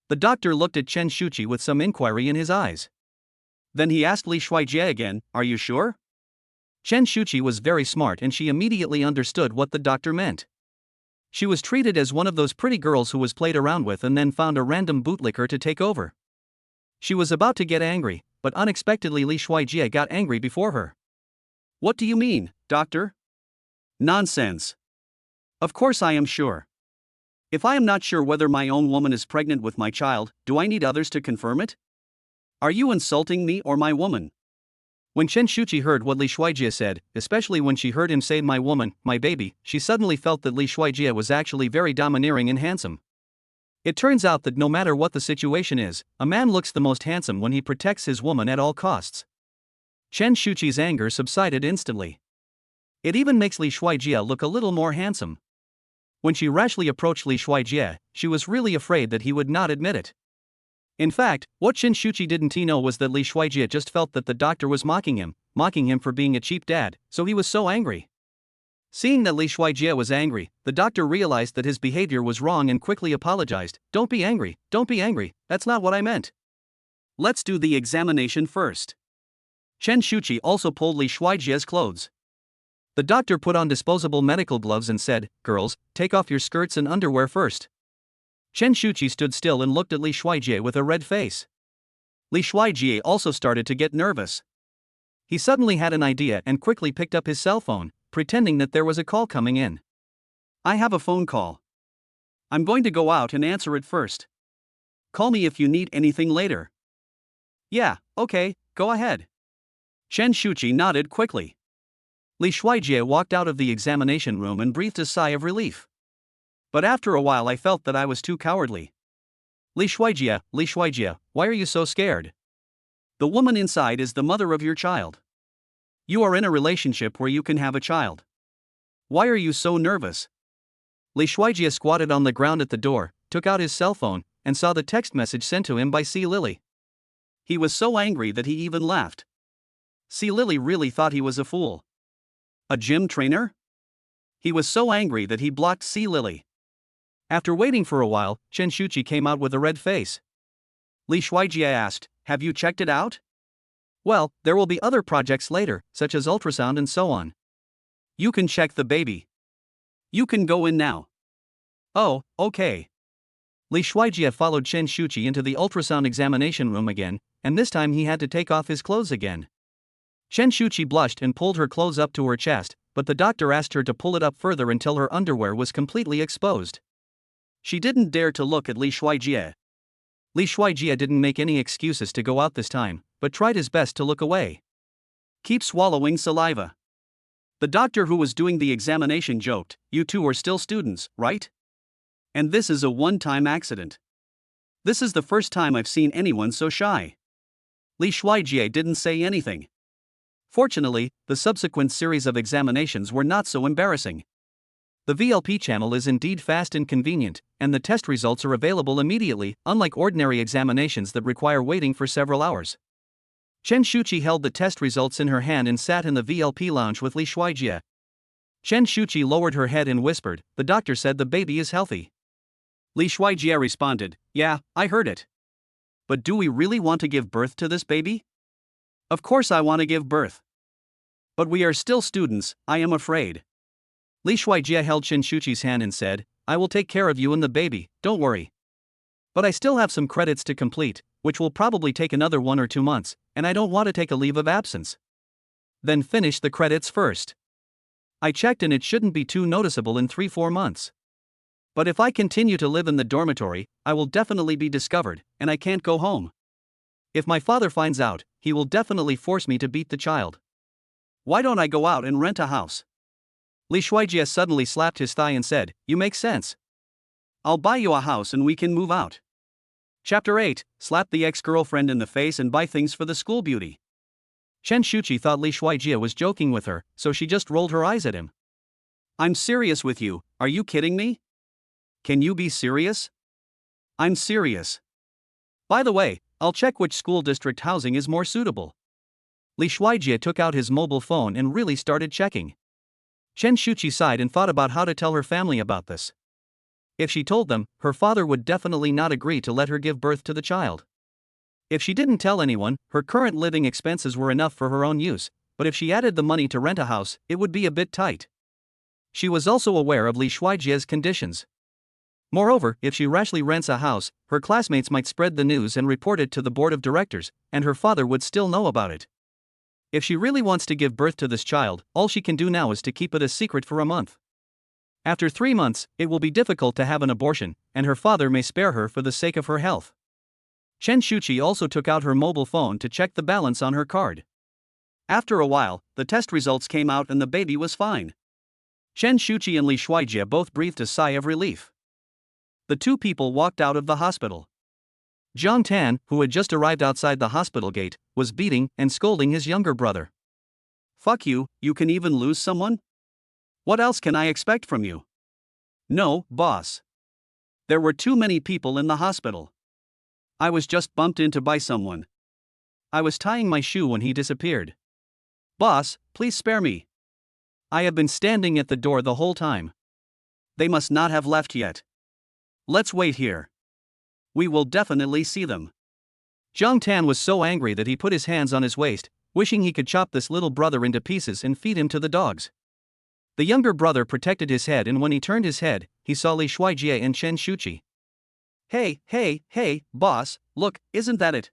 The doctor looked at Chen Shuchi with some inquiry in his eyes. Then he asked Li Shuijie again, "Are you sure?" Chen Shuchi was very smart and she immediately understood what the doctor meant. She was treated as one of those pretty girls who was played around with and then found a random bootlicker to take over. She was about to get angry, but unexpectedly Li Shuijie got angry before her. "What do you mean, doctor?" "Nonsense. Of course I am sure. If I am not sure whether my own woman is pregnant with my child, do I need others to confirm it? Are you insulting me or my woman?" When Chen Shuchi heard what Li Shuijie said, especially when she heard him say "my woman, my baby," she suddenly felt that Li Shuijie was actually very domineering and handsome. It turns out that no matter what the situation is, a man looks the most handsome when he protects his woman at all costs. Chen Shuchi's anger subsided instantly. It even makes Li Shuijie look a little more handsome. When she rashly approached Li Shuijie, she was really afraid that he would not admit it. In fact, what Chen Shuchi didn't know was that Li Shuijie just felt that the doctor was mocking him for being a cheap dad, so he was so angry. Seeing that Li Shuijie was angry, the doctor realized that his behavior was wrong and quickly apologized. Don't be angry, that's not what I meant. Let's do the examination first." Chen Shuchi also pulled Li Shuijie's clothes. The doctor put on disposable medical gloves and said, "Girls, take off your skirts and underwear first." Chen Shuchi stood still and looked at Li Shuijie with a red face. Li Shuijie also started to get nervous. He suddenly had an idea and quickly picked up his cell phone, pretending that there was a call coming in. "I have a phone call. I'm going to go out and answer it first. Call me if you need anything later." "Yeah, okay, go ahead." Chen Shuchi nodded quickly. Li Shuijie walked out of the examination room and breathed a sigh of relief. "But after a while I felt that I was too cowardly." Li Shuijie, why are you so scared? The woman inside is the mother of your child. You are in a relationship where you can have a child. Why are you so nervous?" Li Shuijie squatted on the ground at the door, took out his cell phone, and saw the text message sent to him by C. Lily. He was so angry that he even laughed. C. Lily really thought he was a fool. A gym trainer? He was so angry that he blocked C. Lily. After waiting for a while, Chen Shuchi came out with a red face. Li Shuijie asked, "Have you checked it out?" "Well, there will be other projects later, such as ultrasound and so on." "You can check the baby. You can go in now." "Oh, okay." Li Shuijie followed Chen Shuchi into the ultrasound examination room again, and this time he had to take off his clothes again. Chen Shuchi blushed and pulled her clothes up to her chest, but the doctor asked her to pull it up further until her underwear was completely exposed. She didn't dare to look at Li Shuijie. Li Shuijie didn't make any excuses to go out this time, but tried his best to look away. "Keep swallowing saliva." The doctor who was doing the examination joked, "You two are still students, right? And this is a one-time accident. This is the first time I've seen anyone so shy." Li Shuijie didn't say anything. Fortunately, the subsequent series of examinations were not so embarrassing. The VLP channel is indeed fast and convenient, and the test results are available immediately, unlike ordinary examinations that require waiting for several hours. Chen Shuchi held the test results in her hand and sat in the VLP lounge with Li Shuijie. Chen Shuchi lowered her head and whispered, "The doctor said the baby is healthy." Li Shuijie responded, "Yeah, I heard it. But do we really want to give birth to this baby?" "Of course I want to give birth. But we are still students, I am afraid." Li Shuijie held Chen Shuchi's hand and said, "I will take care of you and the baby, don't worry. But I still have some credits to complete, which will probably take another 1 or 2 months, and I don't want to take a leave of absence." "Then finish the credits first. I checked and it shouldn't be too noticeable in 3-4 months. But if I continue to live in the dormitory, I will definitely be discovered, and I can't go home. If my father finds out, he will definitely force me to beat the child. Why don't I go out and rent a house?" Li Shuijie suddenly slapped his thigh and said, "You make sense. I'll buy you a house and we can move out." Chapter 8, Slap the ex-girlfriend in the face and buy things for the school beauty. Chen Shuchi thought Li Shuijie was joking with her, so she just rolled her eyes at him. "I'm serious with you, are you kidding me? Can you be serious?" "I'm serious. By the way, I'll check which school district housing is more suitable." Li Shuijie took out his mobile phone and really started checking. Chen Shuchi sighed and thought about how to tell her family about this. If she told them, her father would definitely not agree to let her give birth to the child. If she didn't tell anyone, her current living expenses were enough for her own use, but if she added the money to rent a house, it would be a bit tight. She was also aware of Li Shuijie's conditions. Moreover, if she rashly rents a house, her classmates might spread the news and report it to the board of directors, and her father would still know about it. If she really wants to give birth to this child, all she can do now is to keep it a secret for a month. After 3 months, it will be difficult to have an abortion, and her father may spare her for the sake of her health. Chen Shuchi also took out her mobile phone to check the balance on her card. After a while, the test results came out and the baby was fine. Chen Shuchi and Li Shuijie both breathed a sigh of relief. The two people walked out of the hospital. Zhang Tan, who had just arrived outside the hospital gate, was beating and scolding his younger brother. "Fuck you, you can even lose someone? What else can I expect from you?" "No, boss. There were too many people in the hospital. I was just bumped into by someone. I was tying my shoe when he disappeared. Boss, please spare me. I have been standing at the door the whole time. They must not have left yet. Let's wait here. We will definitely see them." Zhang Tan was so angry that he put his hands on his waist, wishing he could chop this little brother into pieces and feed him to the dogs. The younger brother protected his head, and when he turned his head, he saw Li Shuijie and Chen Shuchi. Hey, boss, look, isn't that it?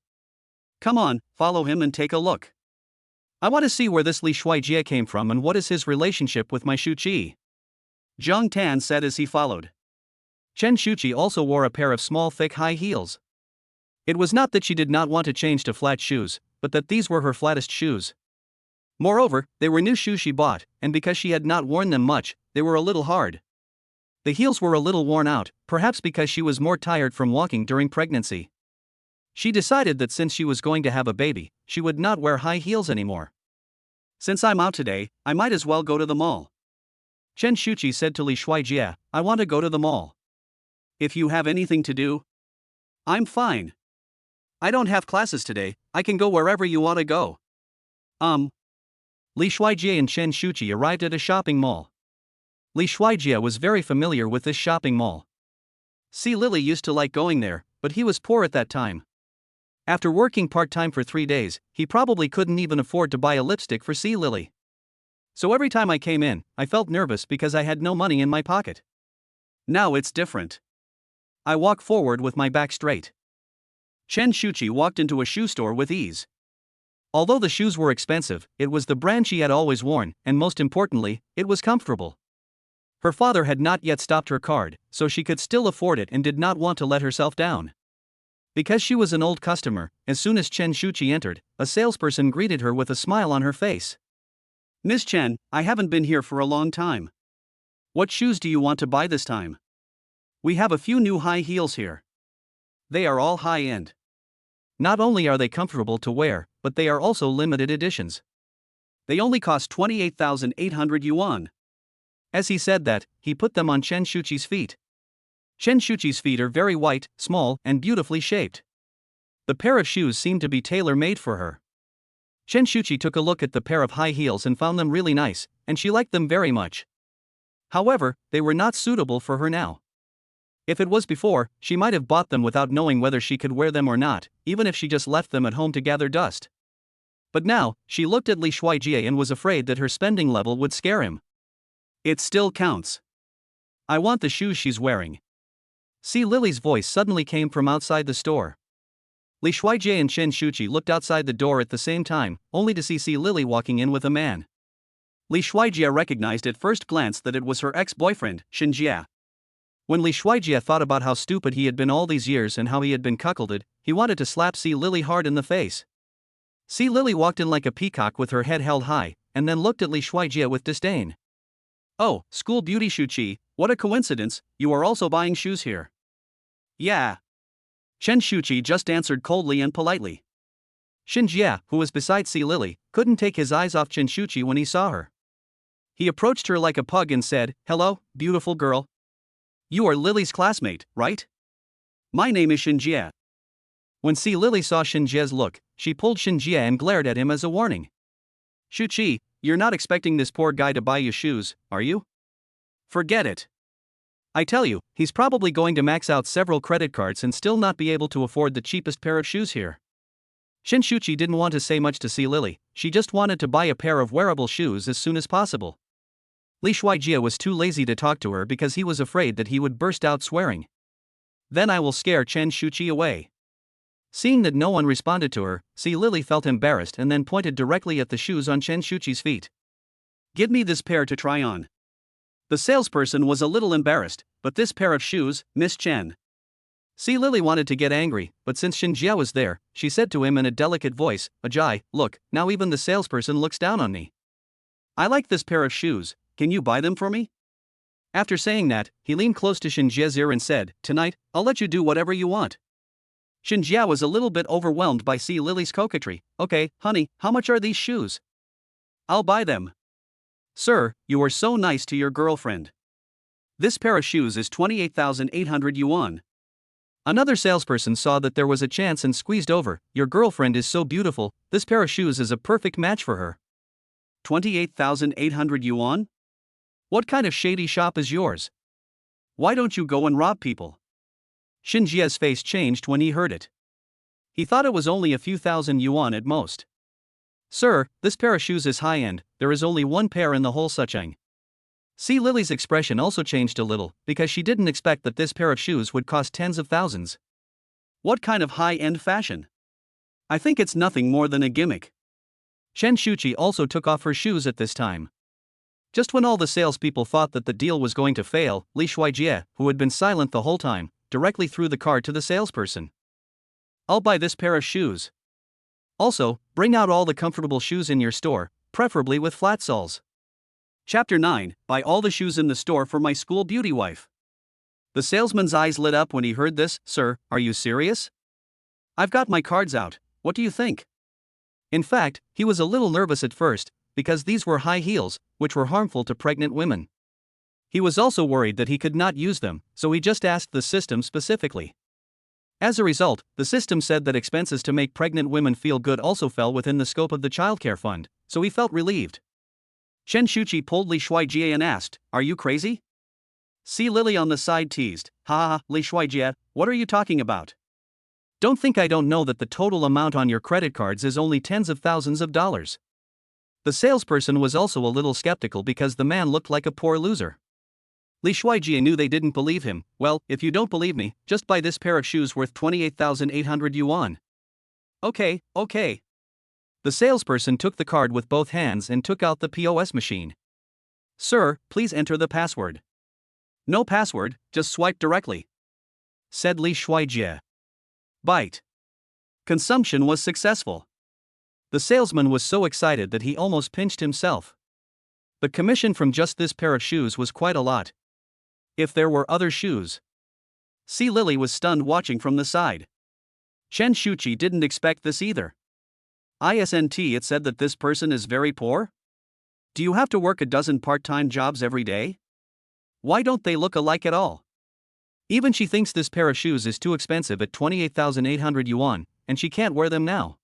Come on, follow him and take a look. I want to see where this Li Shuijie came from and what is his relationship with my Shuchi." Zhang Tan said as he followed. Chen Shuchi also wore a pair of small thick high heels. It was not that she did not want to change to flat shoes, but that these were her flattest shoes. Moreover, they were new shoes she bought, and because she had not worn them much, they were a little hard. The heels were a little worn out, perhaps because she was more tired from walking during pregnancy. She decided that since she was going to have a baby, she would not wear high heels anymore. "Since I'm out today, I might as well go to the mall." Chen Shuchi said to Li Shuijie, "I want to go to the mall. If you have anything to do, I'm fine. I don't have classes today, I can go wherever you want to go." Li Shuijie and Chen Shuchi arrived at a shopping mall. Li Shuijie was very familiar with this shopping mall. See, Lily used to like going there, but he was poor at that time. After working part-time for 3 days, he probably couldn't even afford to buy a lipstick for See Lily. So every time I came in, I felt nervous because I had no money in my pocket. Now it's different. I walk forward with my back straight. Chen Shuchi walked into a shoe store with ease. Although the shoes were expensive, it was the brand she had always worn, and most importantly, it was comfortable. Her father had not yet stopped her card, so she could still afford it and did not want to let herself down. Because she was an old customer, as soon as Chen Shuchi entered, a salesperson greeted her with a smile on her face. Miss Chen, I haven't been here for a long time. What shoes do you want to buy this time? We have a few new high heels here. They are all high-end. Not only are they comfortable to wear, but they are also limited editions. They only cost 28,800 yuan. As he said that, he put them on Chen Shuchi's feet. Chen Shuchi's feet are very white, small, and beautifully shaped. The pair of shoes seemed to be tailor-made for her. Chen Shuchi took a look at the pair of high heels and found them really nice, and she liked them very much. However, they were not suitable for her now. If it was before, she might have bought them without knowing whether she could wear them or not, even if she just left them at home to gather dust. But now, she looked at Li Shuijie and was afraid that her spending level would scare him. It still counts. I want the shoes she's wearing. See, Lily's voice suddenly came from outside the store. Li Shuijie and Chen Shuchi looked outside the door at the same time, only to see Lily walking in with a man. Li Shuijie recognized at first glance that it was her ex-boyfriend, Xinjie. When Li Shuijie thought about how stupid he had been all these years and how he had been cuckolded, he wanted to slap See Lily hard in the face. See Lily walked in like a peacock with her head held high, and then looked at Li Shuijie with disdain. Oh, school beauty Shuchi, what a coincidence, you are also buying shoes here. Yeah. Chen Shuchi just answered coldly and politely. Xinjie, who was beside See Lily, couldn't take his eyes off Chen Shuchi when he saw her. He approached her like a pug and said, "Hello, beautiful girl. You are Lily's classmate, right? My name is Xinjie." When See Lily saw Xinjie's look, she pulled Xinjie and glared at him as a warning. Shuchi, you're not expecting this poor guy to buy you shoes, are you? Forget it. I tell you, he's probably going to max out several credit cards and still not be able to afford the cheapest pair of shoes here. Chen Shuchi didn't want to say much to See Lily, she just wanted to buy a pair of wearable shoes as soon as possible. Li Shuijie was too lazy to talk to her because he was afraid that he would burst out swearing. Then I will scare Chen Shuchi away. Seeing that no one responded to her, See Lily felt embarrassed and then pointed directly at the shoes on Chen Shuchi's feet. Give me this pair to try on. The salesperson was a little embarrassed, but this pair of shoes, Miss Chen. See Lily wanted to get angry, but since Xinjie was there, she said to him in a delicate voice, "Ajay, look, now even the salesperson looks down on me. I like this pair of shoes, can you buy them for me?" After saying that, he leaned close to Xinjie's ear and said, "Tonight, I'll let you do whatever you want." Xinjie was a little bit overwhelmed by See Lily's coquetry. "Okay, honey, how much are these shoes?" "I'll buy them." "Sir, you are so nice to your girlfriend. This pair of shoes is 28,800 yuan. Another salesperson saw that there was a chance and squeezed over, "Your girlfriend is so beautiful, this pair of shoes is a perfect match for her." 28,800 yuan? What kind of shady shop is yours? Why don't you go and rob people? Xinjie's face changed when he heard it. He thought it was only a few thousand yuan at most. "Sir, this pair of shoes is high-end, there is only one pair in the whole Sucheng." See Lily's expression also changed a little, because she didn't expect that this pair of shoes would cost tens of thousands. What kind of high-end fashion? I think it's nothing more than a gimmick. Chen Shuchi also took off her shoes at this time. Just when all the salespeople thought that the deal was going to fail, Li Shuijie, who had been silent the whole time, directly threw the card to the salesperson. "I'll buy this pair of shoes. Also, bring out all the comfortable shoes in your store, preferably with flat soles." Chapter 9, Buy all the shoes in the store for my school beauty wife. The salesman's eyes lit up when he heard this. "Sir, are you serious? I've got my cards out, what do you think?" In fact, he was a little nervous at first, because these were high heels, which were harmful to pregnant women. He was also worried that he could not use them, so he just asked the system specifically. As a result, the system said that expenses to make pregnant women feel good also fell within the scope of the childcare fund, so he felt relieved. Chen Shuchi pulled Li Shuijie and asked, "Are you crazy? See Lily on the side teased, ha ha, Li Shuijie, what are you talking about? Don't think I don't know that the total amount on your credit cards is only tens of thousands of dollars. The salesperson was also a little skeptical because the man looked like a poor loser. Li Shuijie knew they didn't believe him. Well, if you don't believe me, just buy this pair of shoes worth 28,800 yuan. Okay. The salesperson took the card with both hands and took out the POS machine. Sir, please enter the password. No password, just swipe directly, said Li Shuijie. Bite. Consumption was successful. The salesman was so excited that he almost pinched himself. The commission from just this pair of shoes was quite a lot. If there were other shoes. See Lily was stunned watching from the side. Chen Shuchi didn't expect this either. Isn't it said that this person is very poor? Do you have to work a dozen part-time jobs every day? Why don't they look alike at all? Even she thinks this pair of shoes is too expensive at 28,800 yuan, and she can't wear them now.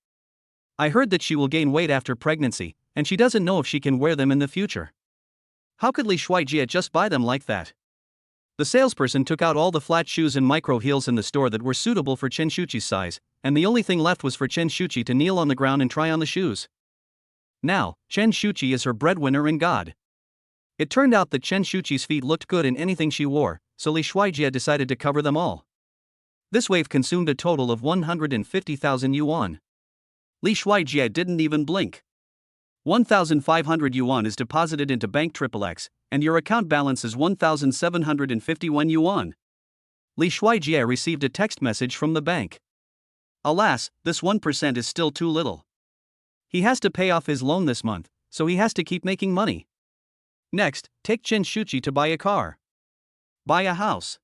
I heard that she will gain weight after pregnancy, and she doesn't know if she can wear them in the future. How could Li Shuijie just buy them like that? The salesperson took out all the flat shoes and micro heels in the store that were suitable for Chen Shuchi's size, and the only thing left was for Chen Shuchi to kneel on the ground and try on the shoes. Now, Chen Shuchi is her breadwinner and god. It turned out that Chen Shuchi's feet looked good in anything she wore, so Li Shuijie decided to cover them all. This wave consumed a total of 150,000 yuan. Li Shuijie didn't even blink. 1,500 yuan is deposited into Bank XXX, and your account balance is 1,751 yuan. Li Shuijie received a text message from the bank. Alas, this 1% is still too little. He has to pay off his loan this month, so he has to keep making money. Next, take Chen Shuchi to buy a car. Buy a house.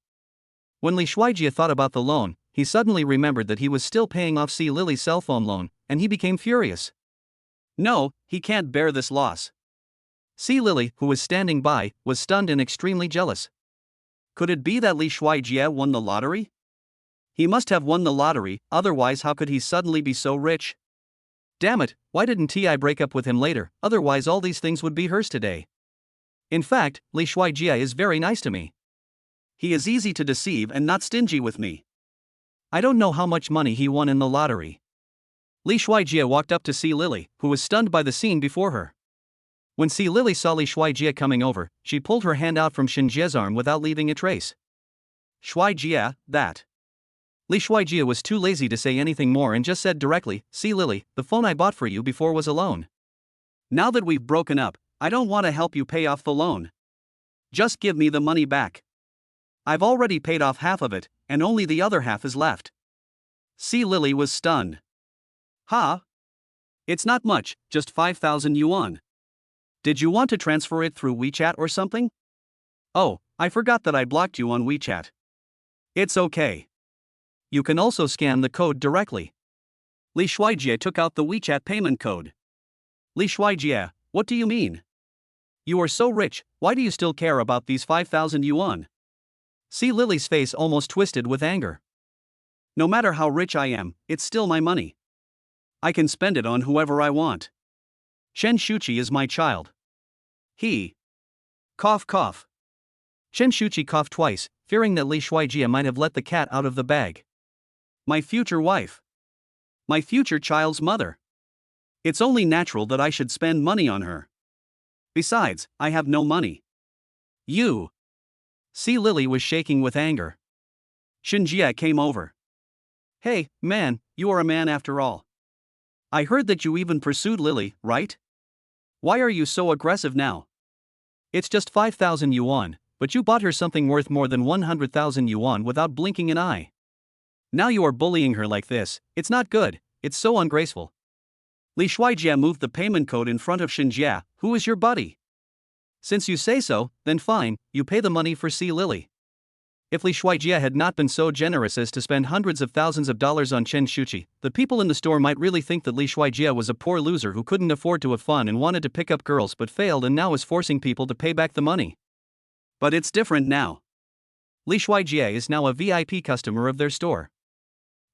When Li Shuijie thought about the loan, he suddenly remembered that he was still paying off C. Lily's cell phone loan, and he became furious. No, he can't bear this loss. C. Lily, who was standing by, was stunned and extremely jealous. Could it be that Li Shuijie won the lottery? He must have won the lottery, otherwise how could he suddenly be so rich? Damn it, why didn't I break up with him later, otherwise all these things would be hers today. In fact, Li Shuijie is very nice to me. He is easy to deceive and not stingy with me. I don't know how much money he won in the lottery. Li Shuijie walked up to C. Lily, who was stunned by the scene before her. When C. Lily saw Li Shuijie coming over, she pulled her hand out from Shinjie's arm without leaving a trace. Shuijie, that. Li Shuijie was too lazy to say anything more and just said directly, "See Lily, the phone I bought for you before was a loan. Now that we've broken up, I don't want to help you pay off the loan. Just give me the money back. I've already paid off half of it, and only the other half is left." C. Lily was stunned. Huh? It's not much, just 5,000 yuan. Did you want to transfer it through WeChat or something? Oh, I forgot that I blocked you on WeChat. It's okay. You can also scan the code directly. Li Shuijie took out the WeChat payment code. Li Shuijie, what do you mean? You are so rich, why do you still care about these 5,000 yuan? C. Lily's face almost twisted with anger. No matter how rich I am, it's still my money. I can spend it on whoever I want. Chen Shuchi is my child. He. Cough cough. Chen Shuchi coughed twice, fearing that Li Shuijie might have let the cat out of the bag. My future wife. My future child's mother. It's only natural that I should spend money on her. Besides, I have no money. You. C. Lily was shaking with anger. Shinjie came over. Hey, man, you are a man after all. I heard that you even pursued Lily, right? Why are you so aggressive now? It's just 5,000 yuan, but you bought her something worth more than 100,000 yuan without blinking an eye. Now you are bullying her like this, it's not good, it's so ungraceful. Li Shuijie moved the payment code in front of Shinjie, who is your buddy. Since you say so, then fine, you pay the money for C. Lily. If Li Shuijie had not been so generous as to spend hundreds of thousands of dollars on Chen Shuchi, the people in the store might really think that Li Shuijie was a poor loser who couldn't afford to have fun and wanted to pick up girls but failed and now is forcing people to pay back the money. But it's different now. Li Shuijie is now a VIP customer of their store.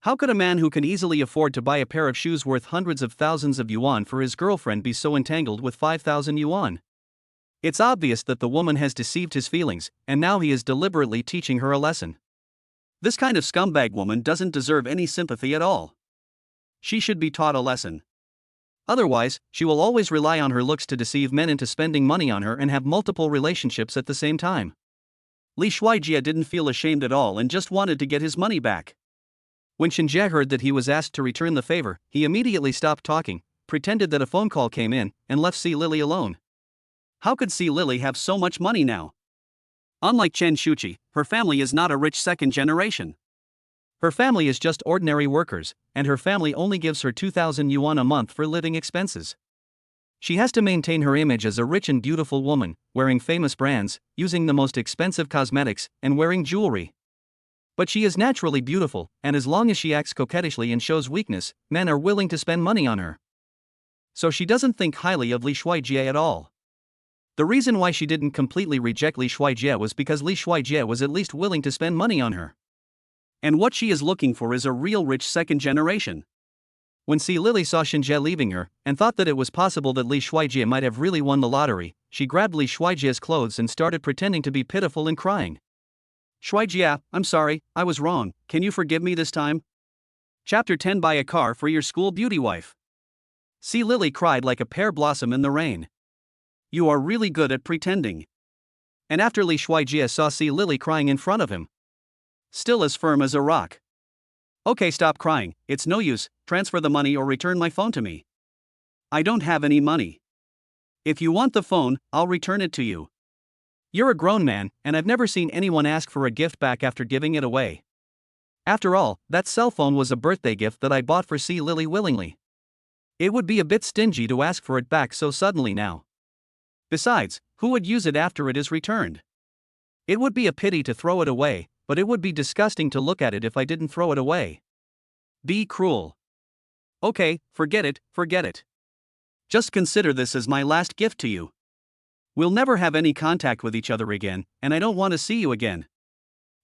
How could a man who can easily afford to buy a pair of shoes worth hundreds of thousands of yuan for his girlfriend be so entangled with 5,000 yuan? It's obvious that the woman has deceived his feelings, and now he is deliberately teaching her a lesson. This kind of scumbag woman doesn't deserve any sympathy at all. She should be taught a lesson. Otherwise, she will always rely on her looks to deceive men into spending money on her and have multiple relationships at the same time. Li Shuijie didn't feel ashamed at all and just wanted to get his money back. When Shinjie heard that he was asked to return the favor, he immediately stopped talking, pretended that a phone call came in, and left C. Lily alone. How could C. Lily have so much money now? Unlike Chen Shuchi, her family is not a rich second generation. Her family is just ordinary workers, and her family only gives her 2,000 yuan a month for living expenses. She has to maintain her image as a rich and beautiful woman, wearing famous brands, using the most expensive cosmetics, and wearing jewelry. But she is naturally beautiful, and as long as she acts coquettishly and shows weakness, men are willing to spend money on her. So she doesn't think highly of Li Shuijie at all. The reason why she didn't completely reject Li Shuijie was because Li Shuijie was at least willing to spend money on her. And what she is looking for is a real rich second generation. When C. Lily saw Shinjie leaving her, and thought that it was possible that Li Shuijie might have really won the lottery, she grabbed Li Shuijie's clothes and started pretending to be pitiful and crying. Shuijie, I'm sorry, I was wrong, can you forgive me this time? Chapter 10. Buy a car for your school beauty wife. C. Lily cried like a pear blossom in the rain. You are really good at pretending. And after Li Shuijie saw C. Lily crying in front of him, still as firm as a rock. Okay, stop crying, it's no use, transfer the money or return my phone to me. I don't have any money. If you want the phone, I'll return it to you. You're a grown man, and I've never seen anyone ask for a gift back after giving it away. After all, that cell phone was a birthday gift that I bought for C. Lily willingly. It would be a bit stingy to ask for it back so suddenly now. Besides, who would use it after it is returned? It would be a pity to throw it away, but it would be disgusting to look at it if I didn't throw it away. Be cruel. Okay, forget it. Just consider this as my last gift to you. We'll never have any contact with each other again, and I don't want to see you again.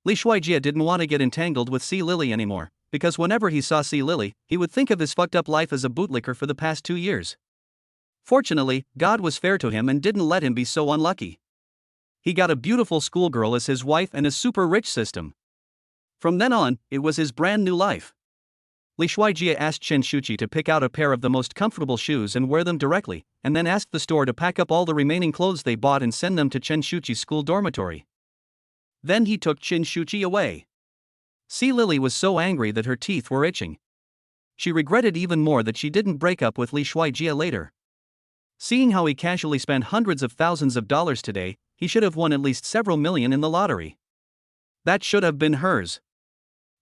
Li Shuijie didn't want to get entangled with C. Lily anymore, because whenever he saw C. Lily, he would think of his fucked up life as a bootlicker for the past 2 years. Fortunately, God was fair to him and didn't let him be so unlucky. He got a beautiful schoolgirl as his wife and a super rich system. From then on, it was his brand new life. Li Shuijie asked Chen Shuchi to pick out a pair of the most comfortable shoes and wear them directly, and then asked the store to pack up all the remaining clothes they bought and send them to Chen Shuchi's school dormitory. Then he took Chen Shuchi away. C. Lily was so angry that her teeth were itching. She regretted even more that she didn't break up with Li Shuijie later. Seeing how he casually spent hundreds of thousands of dollars today, he should have won at least several million in the lottery. That should have been hers.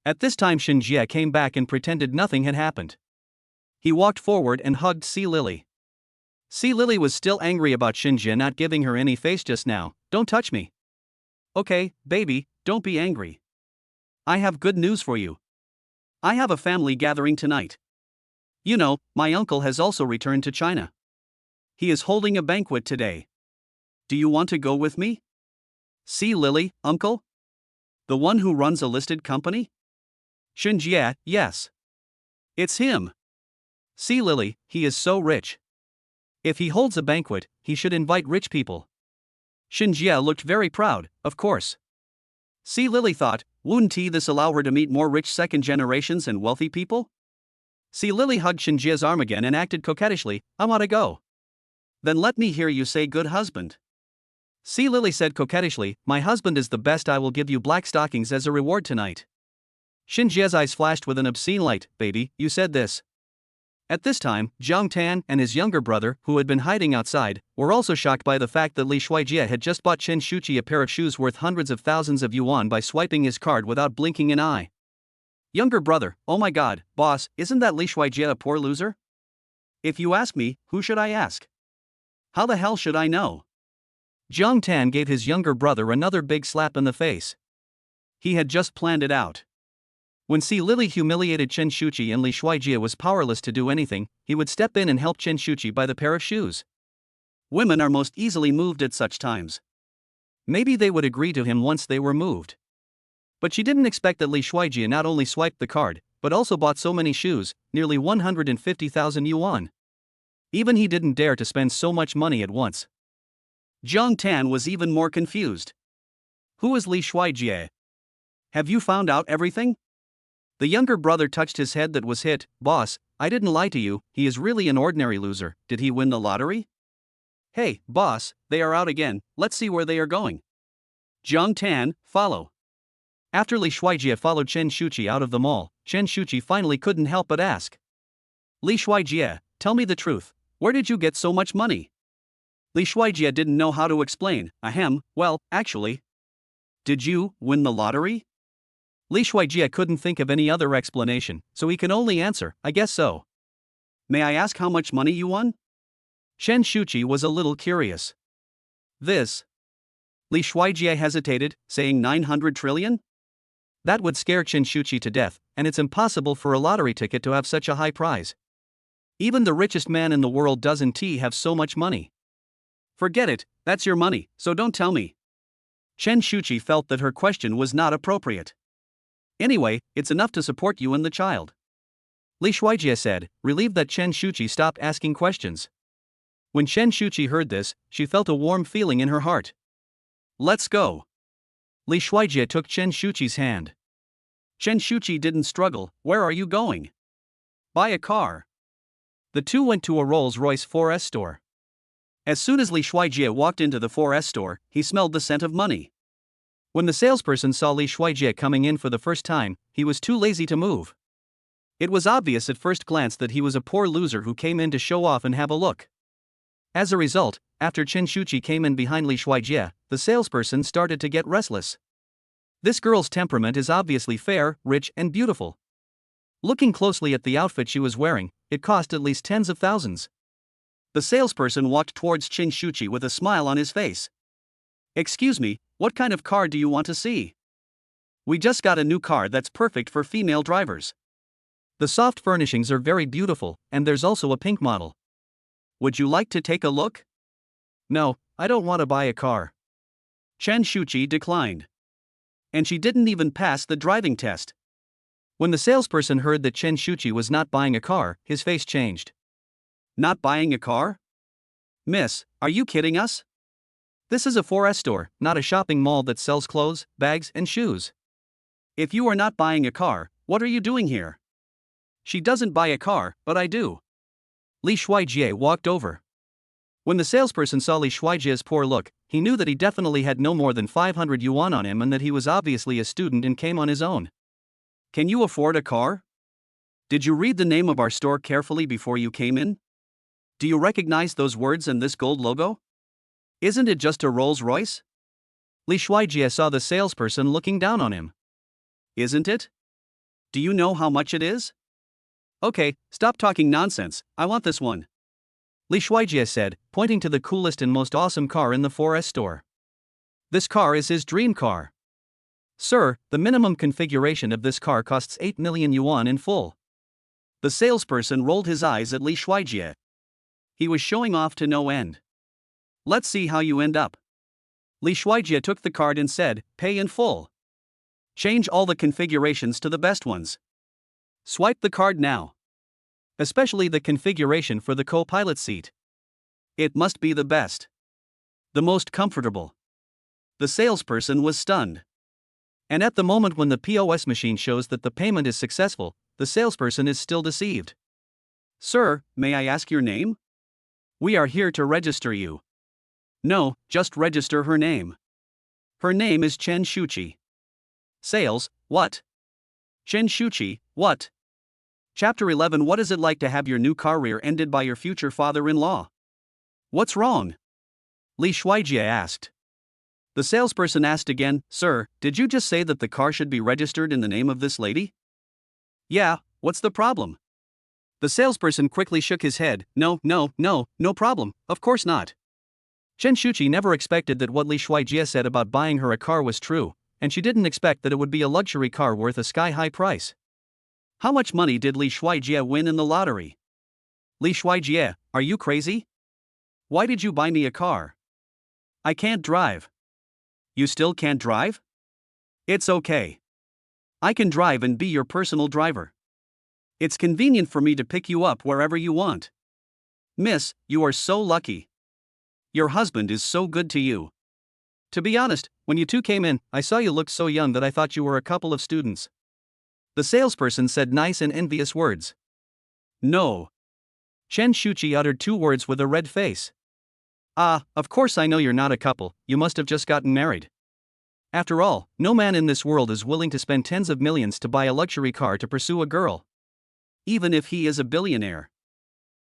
At this time Shinjie came back and pretended nothing had happened. He walked forward and hugged C. Lily. C. Lily was still angry about Shinjie not giving her any face just now. Don't touch me. Okay, baby, don't be angry. I have good news for you. I have a family gathering tonight. You know, my uncle has also returned to China. He is holding a banquet today. Do you want to go with me? C. Lily, uncle? The one who runs a listed company? Shinjie, yes. It's him. C. Lily, he is so rich. If he holds a banquet, he should invite rich people. Shinjie looked very proud, of course. C. Lily thought, wouldn't this allow her to meet more rich second generations and wealthy people? C. Lily hugged Shinjie's arm again and acted coquettishly, I want to go. Then let me hear you say good husband. C. Lily said coquettishly, my husband is the best, I will give you black stockings as a reward tonight. Shinjie's eyes flashed with an obscene light, baby, you said this. At this time, Jiang Tan and his younger brother, who had been hiding outside, were also shocked by the fact that Li Shuijie had just bought Chen Shuchi a pair of shoes worth hundreds of thousands of yuan by swiping his card without blinking an eye. Younger brother, oh my god, boss, isn't that Li Shuijie a poor loser? If you ask me, who should I ask? How the hell should I know? Jiang Tan gave his younger brother another big slap in the face. He had just planned it out. When C. Lily humiliated Chen Shuchi and Li Shuijie was powerless to do anything, he would step in and help Chen Shuchi buy the pair of shoes. Women are most easily moved at such times. Maybe they would agree to him once they were moved. But she didn't expect that Li Shuijie not only swiped the card, but also bought so many shoes, nearly 150,000 yuan. Even he didn't dare to spend so much money at once. Jiang Tan was even more confused. Who is Li Shuijie? Have you found out everything? The younger brother touched his head that was hit. Boss, I didn't lie to you, he is really an ordinary loser. Did he win the lottery? Hey, boss, they are out again, let's see where they are going. Jiang Tan, follow. After Li Shuijie followed Chen Shuchi out of the mall, Chen Shuchi finally couldn't help but ask. Li Shuijie, tell me the truth, where did you get so much money? Li Shuijie didn't know how to explain. Well, actually. Did you win the lottery? Li Shuijie couldn't think of any other explanation, so he can only answer, I guess so. May I ask how much money you won? Chen Shuchi was a little curious. This. Li Shuijie hesitated, saying 900 trillion? That would scare Chen Shuchi to death, and it's impossible for a lottery ticket to have such a high prize. Even the richest man in the world doesn't have so much money. Forget it, that's your money, so don't tell me. Chen Shuchi felt that her question was not appropriate. Anyway, it's enough to support you and the child. Li Shuijie said, relieved that Chen Shuchi stopped asking questions. When Chen Shuchi heard this, she felt a warm feeling in her heart. Let's go. Li Shuijie took Chen Shuchi's hand. Chen Shuchi didn't struggle. Where are you going? Buy a car. The two went to a Rolls-Royce 4S store. As soon as Li Shuijie walked into the 4S store, he smelled the scent of money. When the salesperson saw Li Shuijie coming in for the first time, he was too lazy to move. It was obvious at first glance that he was a poor loser who came in to show off and have a look. As a result, after Chen Shuchi came in behind Li Shuijie, the salesperson started to get restless. This girl's temperament is obviously fair, rich, and beautiful. Looking closely at the outfit she was wearing, it cost at least tens of thousands. The salesperson walked towards Chen Shuchi with a smile on his face. Excuse me, what kind of car do you want to see? We just got a new car that's perfect for female drivers. The soft furnishings are very beautiful, and there's also a pink model. Would you like to take a look? No, I don't want to buy a car. Chen Shuchi declined. And she didn't even pass the driving test. When the salesperson heard that Chen Shuchi was not buying a car, his face changed. Not buying a car? Miss, are you kidding us? This is a 4S store, not a shopping mall that sells clothes, bags, and shoes. If you are not buying a car, what are you doing here? She doesn't buy a car, but I do. Li Shuijie walked over. When the salesperson saw Li Shuijie's poor look, he knew that he definitely had no more than 500 yuan on him and that he was obviously a student and came on his own. Can you afford a car? Did you read the name of our store carefully before you came in? Do you recognize those words and this gold logo? Isn't it just a Rolls-Royce? Li Shuijie saw the salesperson looking down on him. Isn't it? Do you know how much it is? Okay, stop talking nonsense, I want this one. Li Shuijie said, pointing to the coolest and most awesome car in the 4S store. This car is his dream car. Sir, the minimum configuration of this car costs 8 million yuan in full. The salesperson rolled his eyes at Li Shuijie. He was showing off to no end. Let's see how you end up. Li Shuijie took the card and said, pay in full. Change all the configurations to the best ones. Swipe the card now. Especially the configuration for the co-pilot seat. It must be the best. The most comfortable. The salesperson was stunned. And at the moment when the POS machine shows that the payment is successful, the salesperson is still deceived. Sir, may I ask your name? We are here to register you. No, just register her name. Her name is Chen Shuchi. Sales, what? Chen Shuchi, what? Chapter 11. What is it like to have your new car rear-ended by your future father-in-law? What's wrong? Li Shuijie asked. The salesperson asked again, Sir, did you just say that the car should be registered in the name of this lady? Yeah, what's the problem? The salesperson quickly shook his head. No problem, of course not. Chen Shuchi never expected that what Li Shuijie said about buying her a car was true, and she didn't expect that it would be a luxury car worth a sky-high price. How much money did Li Shuijie win in the lottery? Li Shuijie, are you crazy? Why did you buy me a car? I can't drive. You still can't drive? It's okay. I can drive and be your personal driver. It's convenient for me to pick you up wherever you want. Miss, you are so lucky. Your husband is so good to you. To be honest, when you two came in, I saw you looked so young that I thought you were a couple of students. The salesperson said nice and envious words. No. Chen Shuchi uttered 2 words with a red face. Ah, of course I know you're not a couple, you must have just gotten married. After all, no man in this world is willing to spend tens of millions to buy a luxury car to pursue a girl. Even if he is a billionaire.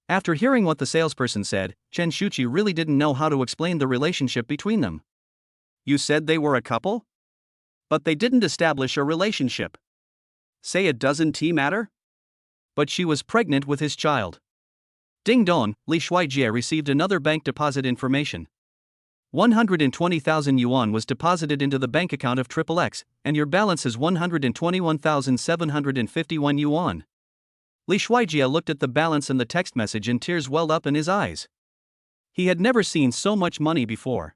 After hearing what the salesperson said, Chen Shuchi really didn't know how to explain the relationship between them. You said they were a couple? But they didn't establish a relationship. Say it doesn't matter? But she was pregnant with his child. Ding dong, Li Shuijie received another bank deposit information. 120,000 yuan was deposited into the bank account of XXX, and your balance is 121,751 yuan. Li Shuijie looked at the balance and the text message and tears welled up in his eyes. He had never seen so much money before.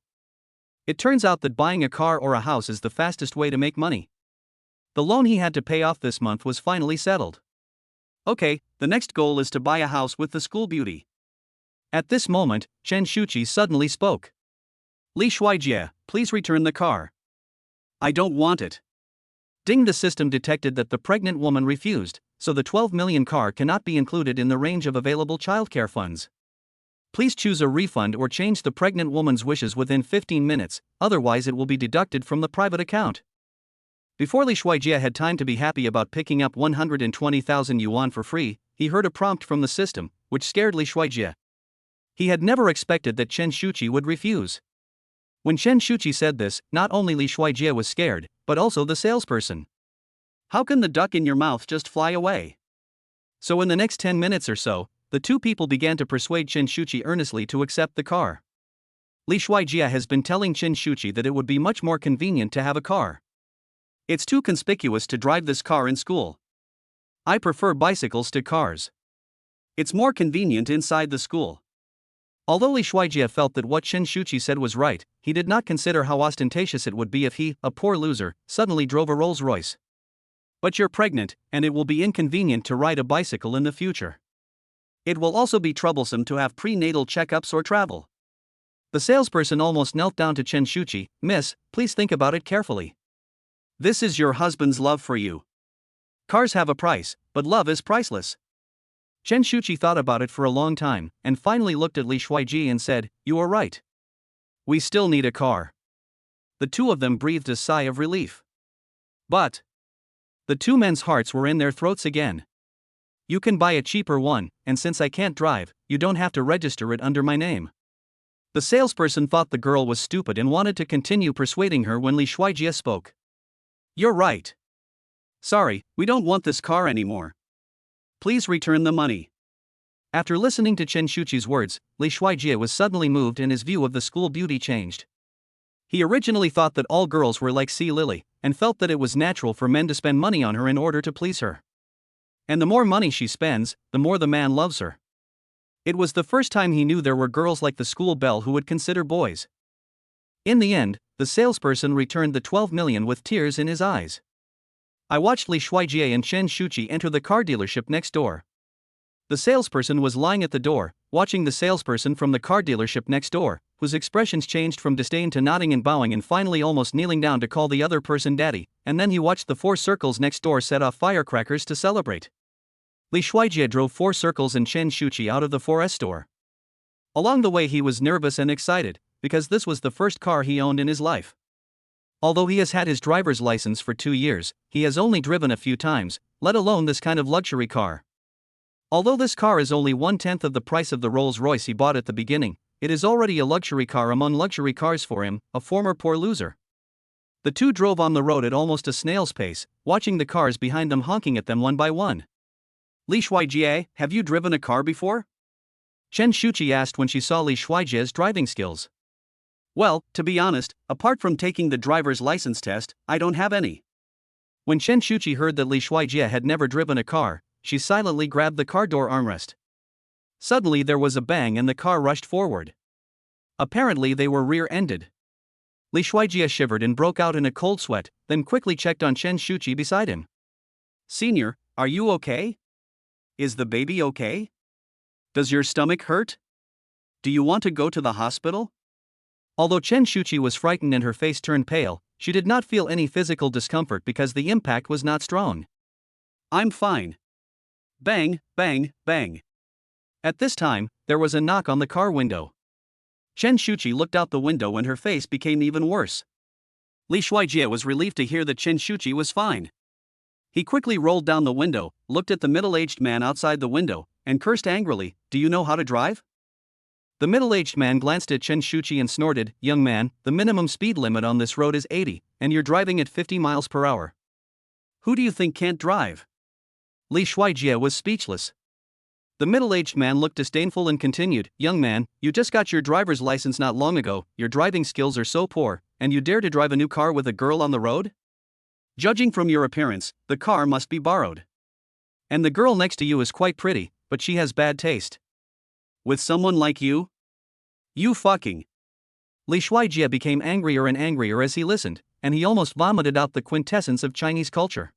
It turns out that buying a car or a house is the fastest way to make money. The loan he had to pay off this month was finally settled. Okay, the next goal is to buy a house with the school beauty. At this moment, Chen Shuchi suddenly spoke. Li Shuijie, please return the car. I don't want it. Ding, the system detected that the pregnant woman refused, so the 12 million car cannot be included in the range of available childcare funds. Please choose a refund or change the pregnant woman's wishes within 15 minutes, otherwise it will be deducted from the private account. Before Li Shuijie had time to be happy about picking up 120,000 yuan for free, he heard a prompt from the system, which scared Li Shuijie. He had never expected that Chen Shuchi would refuse. When Chen Shuchi said this, not only Li Shuijie was scared, but also the salesperson. How can the duck in your mouth just fly away? So in the next 10 minutes or so, the two people began to persuade Chen Shuchi earnestly to accept the car. Li Shuijie has been telling Chen Shuchi that it would be much more convenient to have a car. It's too conspicuous to drive this car in school. I prefer bicycles to cars. It's more convenient inside the school. Although Li Shuijie felt that what Chen Shuchi said was right, he did not consider how ostentatious it would be if he, a poor loser, suddenly drove a Rolls-Royce. But you're pregnant, and it will be inconvenient to ride a bicycle in the future. It will also be troublesome to have prenatal checkups or travel. The salesperson almost knelt down to Chen Shuchi. Miss, please think about it carefully. This is your husband's love for you. Cars have a price, but love is priceless. Chen Shuchi thought about it for a long time, and finally looked at Li Shuijie and said, You are right. We still need a car. The two of them breathed a sigh of relief. But the two men's hearts were in their throats again. You can buy a cheaper one, and since I can't drive, you don't have to register it under my name. The salesperson thought the girl was stupid and wanted to continue persuading her when Li Shuijie spoke. You're right. Sorry, we don't want this car anymore. Please return the money. After listening to Chen Shuchi's words, Li Shuijie was suddenly moved and his view of the school beauty changed. He originally thought that all girls were like Sea Lily, and felt that it was natural for men to spend money on her in order to please her. And the more money she spends, the more the man loves her. It was the first time he knew there were girls like the school belle who would consider boys. In the end, the salesperson returned the 12 million with tears in his eyes. I watched Li Shuijie and Chen Shuchi enter the car dealership next door. The salesperson was lying at the door, watching the salesperson from the car dealership next door, whose expressions changed from disdain to nodding and bowing and finally almost kneeling down to call the other person daddy, and then he watched the 4 circles next door set off firecrackers to celebrate. Li Shuijie drove 4 circles and Chen Shuchi out of the 4S store. Along the way he was nervous and excited, because this was the first car he owned in his life. Although he has had his driver's license for 2 years, he has only driven a few times, let alone this kind of luxury car. Although this car is only 1/10 of the price of the Rolls-Royce he bought at the beginning, it is already a luxury car among luxury cars for him, a former poor loser. The two drove on the road at almost a snail's pace, watching the cars behind them honking at them one by one. Li Shuijie, have you driven a car before? Chen Shuchi asked when she saw Li Shuijie's driving skills. Well, to be honest, apart from taking the driver's license test, I don't have any. When Chen Shuchi heard that Li Shuijie had never driven a car, she silently grabbed the car door armrest. Suddenly there was a bang and the car rushed forward. Apparently they were rear-ended. Li Shuijie shivered and broke out in a cold sweat, then quickly checked on Chen Shuchi beside him. Senior, are you okay? Is the baby okay? Does your stomach hurt? Do you want to go to the hospital? Although Chen Shuchi was frightened and her face turned pale, she did not feel any physical discomfort because the impact was not strong. I'm fine. Bang, bang, bang. At this time, there was a knock on the car window. Chen Shuchi looked out the window and her face became even worse. Li Shuijie was relieved to hear that Chen Shuchi was fine. He quickly rolled down the window, looked at the middle-aged man outside the window, and cursed angrily, "Do you know how to drive?" The middle-aged man glanced at Chen Shuchi and snorted, "Young man, the minimum speed limit on this road is 80, and you're driving at 50 miles per hour. Who do you think can't drive?" Li Shuijie was speechless. The middle-aged man looked disdainful and continued, "Young man, you just got your driver's license not long ago, your driving skills are so poor, and you dare to drive a new car with a girl on the road? Judging from your appearance, the car must be borrowed. And the girl next to you is quite pretty, but she has bad taste. With someone like you? You fucking..." Li Shuijie became angrier and angrier as he listened, and he almost vomited out the quintessence of Chinese culture.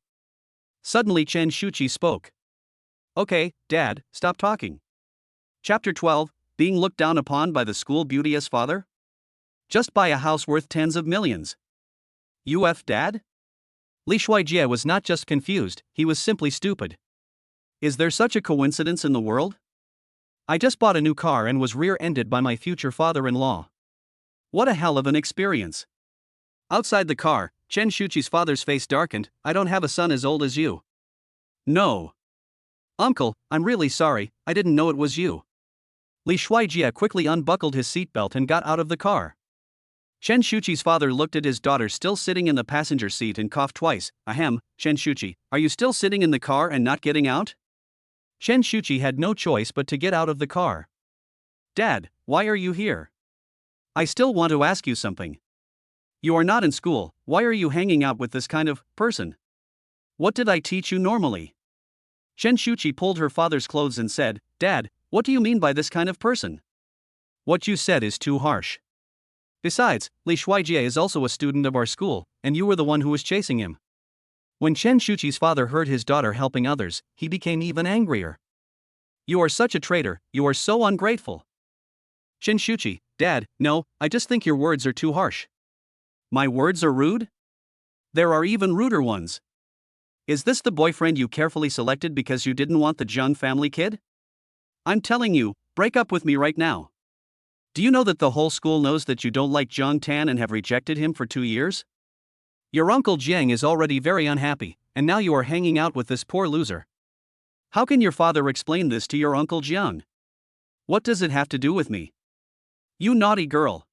Suddenly Chen Shuchi spoke. "Okay, Dad, stop talking." Chapter 12, Being Looked Down Upon by the School Beauty as Father? Just buy a house worth tens of millions. Dad? Li Shuijie was not just confused, he was simply stupid. Is there such a coincidence in the world? I just bought a new car and was rear-ended by my future father-in-law. What a hell of an experience. Outside the car, Chen Shuchi's father's face darkened. "I don't have a son as old as you." "No. Uncle, I'm really sorry, I didn't know it was you." Li Shuijie quickly unbuckled his seatbelt and got out of the car. Chen Shuchi's father looked at his daughter still sitting in the passenger seat and coughed twice. "Ahem, Chen Shuchi, are you still sitting in the car and not getting out?" Chen Shuchi had no choice but to get out of the car. "Dad, why are you here? I still want to ask you something. You are not in school, why are you hanging out with this kind of person? What did I teach you normally?" Chen Shuchi pulled her father's clothes and said, "Dad, what do you mean by this kind of person? What you said is too harsh. Besides, Li Shuijie is also a student of our school, and you were the one who was chasing him." When Chen Shuchi's father heard his daughter helping others, he became even angrier. "You are such a traitor, you are so ungrateful." Chen Shuchi, "Dad, no, I just think your words are too harsh." "My words are rude? There are even ruder ones. Is this the boyfriend you carefully selected because you didn't want the Zhang family kid? I'm telling you, break up with me right now. Do you know that the whole school knows that you don't like Zhang Tan and have rejected him for 2 years? Your uncle Jiang is already very unhappy, and now you are hanging out with this poor loser. How can your father explain this to your uncle Jiang? What does it have to do with me? You naughty girl."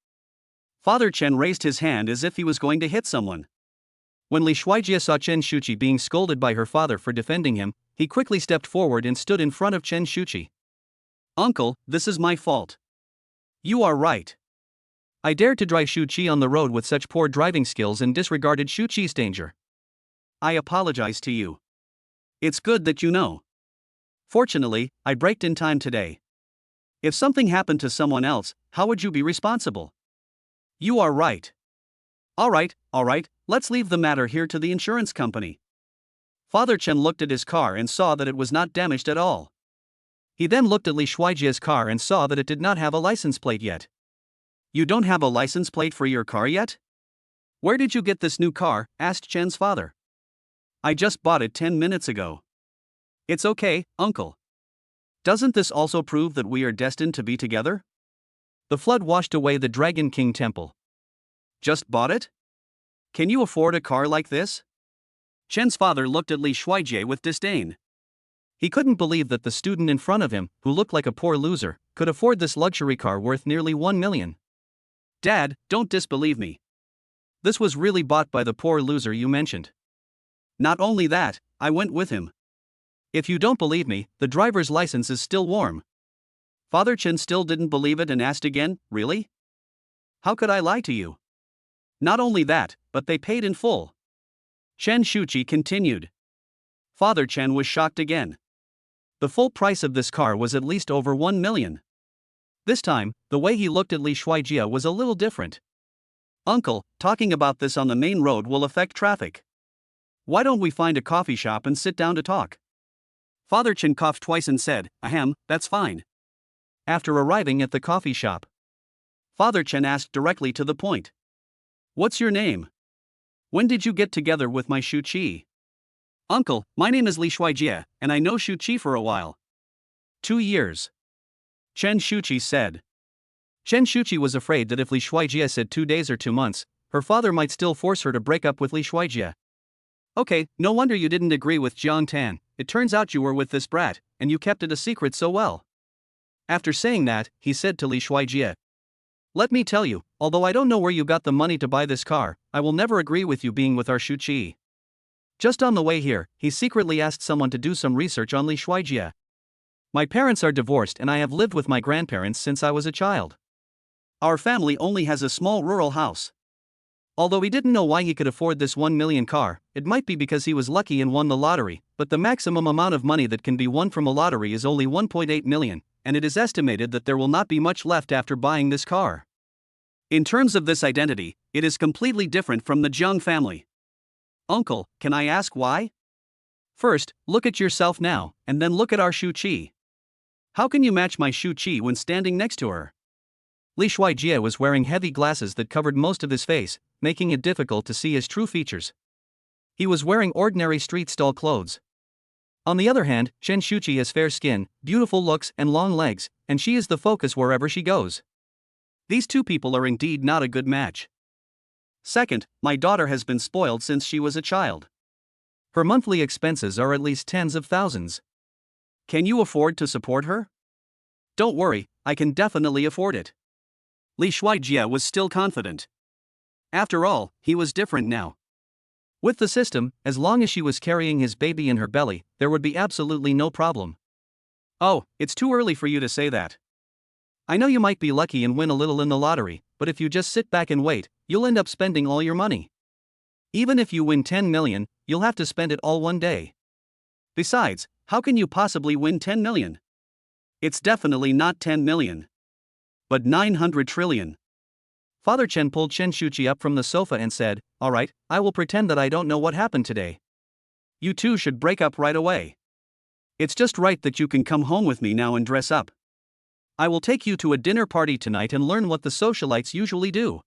Father Chen raised his hand as if he was going to hit someone. When Li Shuijie saw Chen Shuchi being scolded by her father for defending him, he quickly stepped forward and stood in front of Chen Shuchi. "Uncle, this is my fault. You are right. I dared to drive Shuchi on the road with such poor driving skills and disregarded Shuchi's danger. I apologize to you. It's good that you know. Fortunately, I braked in time today. If something happened to someone else, how would you be responsible? You are right. All right, let's leave the matter here to the insurance company." Father Chen looked at his car and saw that it was not damaged at all. He then looked at Li Shuijie's car and saw that it did not have a license plate yet. "You don't have a license plate for your car yet? Where did you get this new car?" asked Chen's father. "I just bought it 10 minutes ago." "It's okay, uncle. Doesn't this also prove that we are destined to be together? The flood washed away the Dragon King temple. Just bought it? Can you afford a car like this?" Chen's father looked at Li Shuijie with disdain. He couldn't believe that the student in front of him, who looked like a poor loser, could afford this luxury car worth nearly 1 million. "Dad, don't disbelieve me. This was really bought by the poor loser you mentioned. Not only that, I went with him. If you don't believe me, the driver's license is still warm." Father Chen still didn't believe it and asked again, "Really? How could I lie to you? Not only that, but they paid in full." Chen Shuchi continued. Father Chen was shocked again. The full price of this car was at least over 1 million. This time, the way he looked at Li Shuijie was a little different. "Uncle, talking about this on the main road will affect traffic. Why don't we find a coffee shop and sit down to talk?" Father Chen coughed twice and said, "Ahem, that's fine." After arriving at the coffee shop, Father Chen asked directly to the point. What's your name? When did you get together with my Shuchi? Uncle, my name is Li Shuijie, and I know Shuchi for a while. 2 years. Chen Shuchi said. Chen Shuchi was afraid that if Li Shuijie said 2 days or 2 months, her father might still force her to break up with Li Shuijie. Okay, no wonder you didn't agree with Jiang Tan. It turns out you were with this brat, and you kept it a secret so well. After saying that, he said to Li Shuijie, let me tell you, although I don't know where you got the money to buy this car, I will never agree with you being with our Shuchi. Just on the way here, he secretly asked someone to do some research on Li Shuijie. My parents are divorced and I have lived with my grandparents since I was a child. Our family only has a small rural house. Although he didn't know why he could afford this 1 million car, it might be because he was lucky and won the lottery, but the maximum amount of money that can be won from a lottery is only 1.8 million, and it is estimated that there will not be much left after buying this car. In terms of this identity, it is completely different from the Jiang family. Uncle, can I ask why? First, look at yourself now, and then look at our Shuchi. How can you match my Shuchi when standing next to her? Li Shuijie was wearing heavy glasses that covered most of his face, making it difficult to see his true features. He was wearing ordinary street stall clothes. On the other hand, Chen Shuchi has fair skin, beautiful looks, and long legs, and she is the focus wherever she goes. These two people are indeed not a good match. Second, my daughter has been spoiled since she was a child. Her monthly expenses are at least tens of thousands. Can you afford to support her? Don't worry, I can definitely afford it. Li Shuijie was still confident. After all, he was different now. With the system, as long as she was carrying his baby in her belly, there would be absolutely no problem. Oh, it's too early for you to say that. I know you might be lucky and win a little in the lottery, but if you just sit back and wait, you'll end up spending all your money. Even if you win 10 million, you'll have to spend it all one day. Besides, how can you possibly win 10 million? It's definitely not 10 million. But 900 trillion. Father Chen pulled Chen Shuchi up from the sofa and said, alright, I will pretend that I don't know what happened today. You two should break up right away. It's just right that you can come home with me now and dress up. I will take you to a dinner party tonight and learn what the socialites usually do.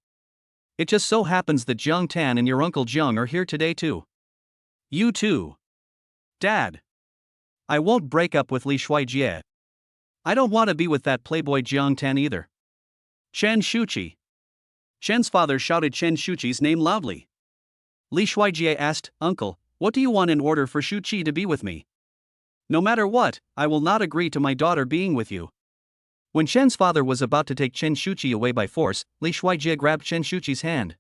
It just so happens that Jiang Tan and your uncle Jiang are here today too. You too. Dad. I won't break up with Li Shuijie. I don't want to be with that playboy Jiang Tan either. Chen Shuchi. Chen's father shouted Chen Shuchi's name loudly. Li Shuijie asked, Uncle, what do you want in order for Shuchi to be with me? No matter what, I will not agree to my daughter being with you. When Chen's father was about to take Chen Shuchi away by force, Li Shuijie grabbed Chen Shuchi's hand.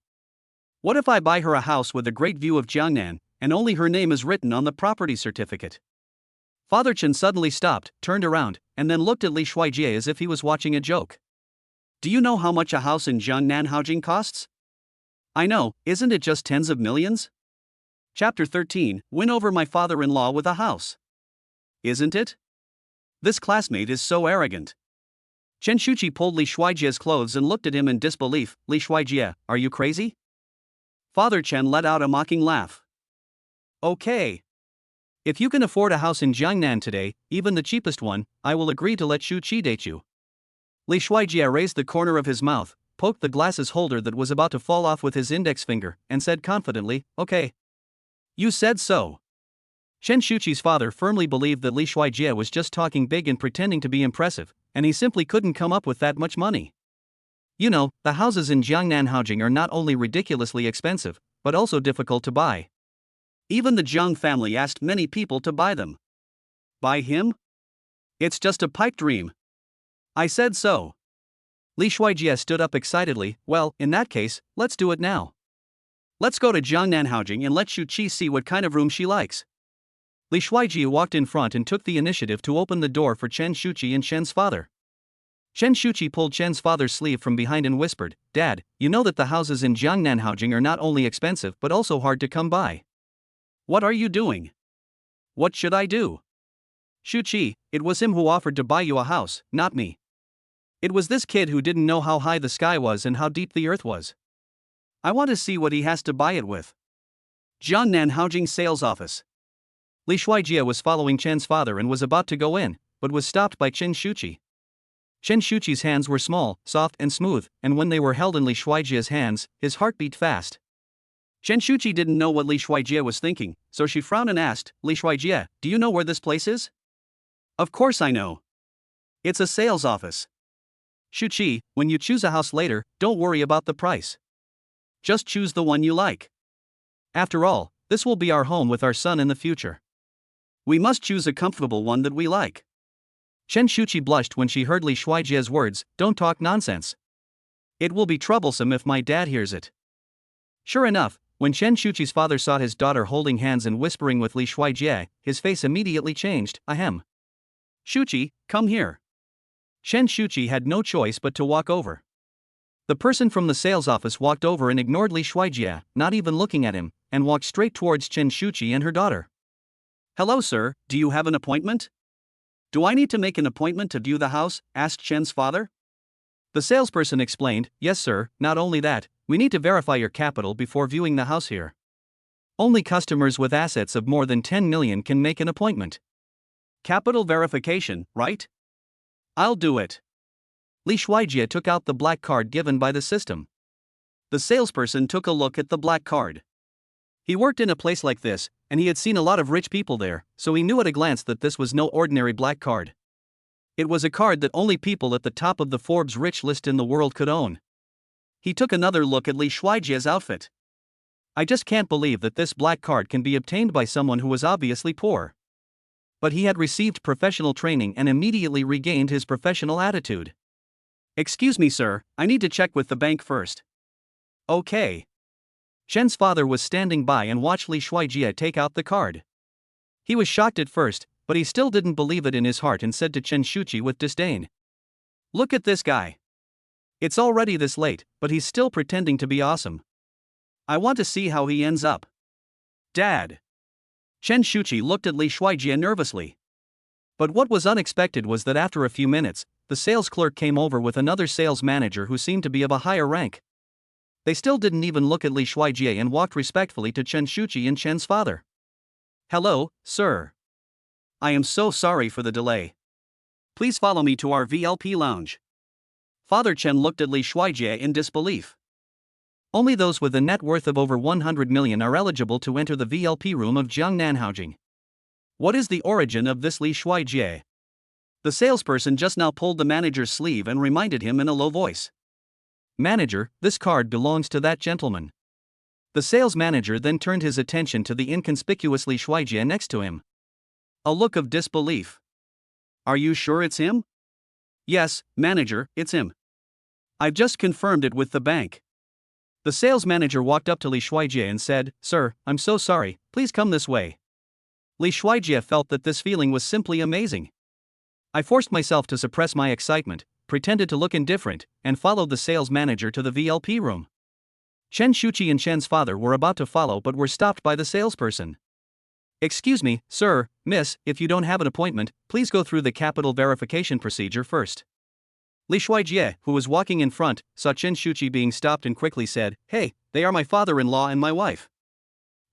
What if I buy her a house with a great view of Jiangnan, and only her name is written on the property certificate? Father Chen suddenly stopped, turned around, and then looked at Li Shuijie as if he was watching a joke. Do you know how much a house in Jiangnan Haojing costs? I know, isn't it just tens of millions? Chapter 13, Win over my father-in-law with a house. Isn't it? This classmate is so arrogant. Chen Shuchi pulled Li Shuijie's clothes and looked at him in disbelief. Li Shuijie, are you crazy? Father Chen let out a mocking laugh. Okay. If you can afford a house in Jiangnan today, even the cheapest one, I will agree to let Shuchi date you. Li Shuijie raised the corner of his mouth, poked the glasses holder that was about to fall off with his index finger, and said confidently, okay. You said so. Chen Shuchi's father firmly believed that Li Shuijie was just talking big and pretending to be impressive, and he simply couldn't come up with that much money. You know, the houses in Jiangnan Haojing are not only ridiculously expensive, but also difficult to buy. Even the Jiang family asked many people to buy them. Buy him? It's just a pipe dream. I said so. Li Shuijie stood up excitedly. Well, in that case, let's do it now. Let's go to Jiangnan Haojing and let Shuchi see what kind of room she likes. Li Shuijie walked in front and took the initiative to open the door for Chen Shuchi and Chen's father. Chen Shuchi pulled Chen's father's sleeve from behind and whispered, Dad, you know that the houses in Jiangnan Haojing are not only expensive but also hard to come by. What are you doing? What should I do? Shuchi, it was him who offered to buy you a house, not me. It was this kid who didn't know how high the sky was and how deep the earth was. I want to see what he has to buy it with. Jiangnan Haojing sales office. Li Shuijie was following Chen's father and was about to go in, but was stopped by Chen Shuchi. Chen Shuchi's hands were small, soft and smooth, and when they were held in Li Shuijie's hands, his heart beat fast. Chen Shuchi didn't know what Li Shuijie was thinking, so she frowned and asked, Li Shuijie, do you know where this place is? Of course I know. It's a sales office. Shuchi, when you choose a house later, don't worry about the price. Just choose the one you like. After all, this will be our home with our son in the future. We must choose a comfortable one that we like. Chen Shuchi blushed when she heard Li Shuijie's words, don't talk nonsense. It will be troublesome if my dad hears it. Sure enough, when Chen Shuchi's father saw his daughter holding hands and whispering with Li Shuijie, his face immediately changed, ahem. Shuchi, come here. Chen Shuchi had no choice but to walk over. The person from the sales office walked over and ignored Li Shuijie, not even looking at him, and walked straight towards Chen Shuchi and her daughter. Hello sir, do you have an appointment? Do I need to make an appointment to view the house? Asked Chen's father. The salesperson explained, yes sir, not only that, we need to verify your capital before viewing the house here. Only customers with assets of more than 10 million can make an appointment. Capital verification, right? I'll do it. Li Shuijie took out the black card given by the system. The salesperson took a look at the black card. He worked in a place like this, and he had seen a lot of rich people there, so he knew at a glance that this was no ordinary black card. It was a card that only people at the top of the Forbes rich list in the world could own. He took another look at Li Shuijie's outfit. I just can't believe that this black card can be obtained by someone who was obviously poor. But he had received professional training and immediately regained his professional attitude. Excuse me sir, I need to check with the bank first. Okay. Chen's father was standing by and watched Li Shuijie take out the card. He was shocked at first, but he still didn't believe it in his heart and said to Chen Shuchi with disdain. Look at this guy. It's already this late, but he's still pretending to be awesome. I want to see how he ends up. Dad. Chen Shuchi looked at Li Shuijie nervously. But what was unexpected was that after a few minutes, the sales clerk came over with another sales manager who seemed to be of a higher rank. They still didn't even look at Li Shuijie and walked respectfully to Chen Shuchi and Chen's father. Hello, sir. I am so sorry for the delay. Please follow me to our VLP lounge. Father Chen looked at Li Shuijie in disbelief. Only those with a net worth of over 100 million are eligible to enter the VLP room of Jiangnanhaojing. What is the origin of this Li Shuijie? The salesperson just now pulled the manager's sleeve and reminded him in a low voice. Manager, this card belongs to that gentleman. The sales manager then turned his attention to the inconspicuous Li Shuijie next to him. A look of disbelief. Are you sure it's him? Yes, manager, it's him. I've just confirmed it with the bank. The sales manager walked up to Li Shuijie and said, Sir, I'm so sorry, please come this way. Li Shuijie felt that this feeling was simply amazing. I forced myself to suppress my excitement, pretended to look indifferent, and followed the sales manager to the VLP room. Chen Shuchi and Chen's father were about to follow but were stopped by the salesperson. Excuse me, sir, miss, if you don't have an appointment, please go through the capital verification procedure first. Li Shuijie, who was walking in front, saw Chen Shuchi being stopped and quickly said, Hey, they are my father-in-law and my wife.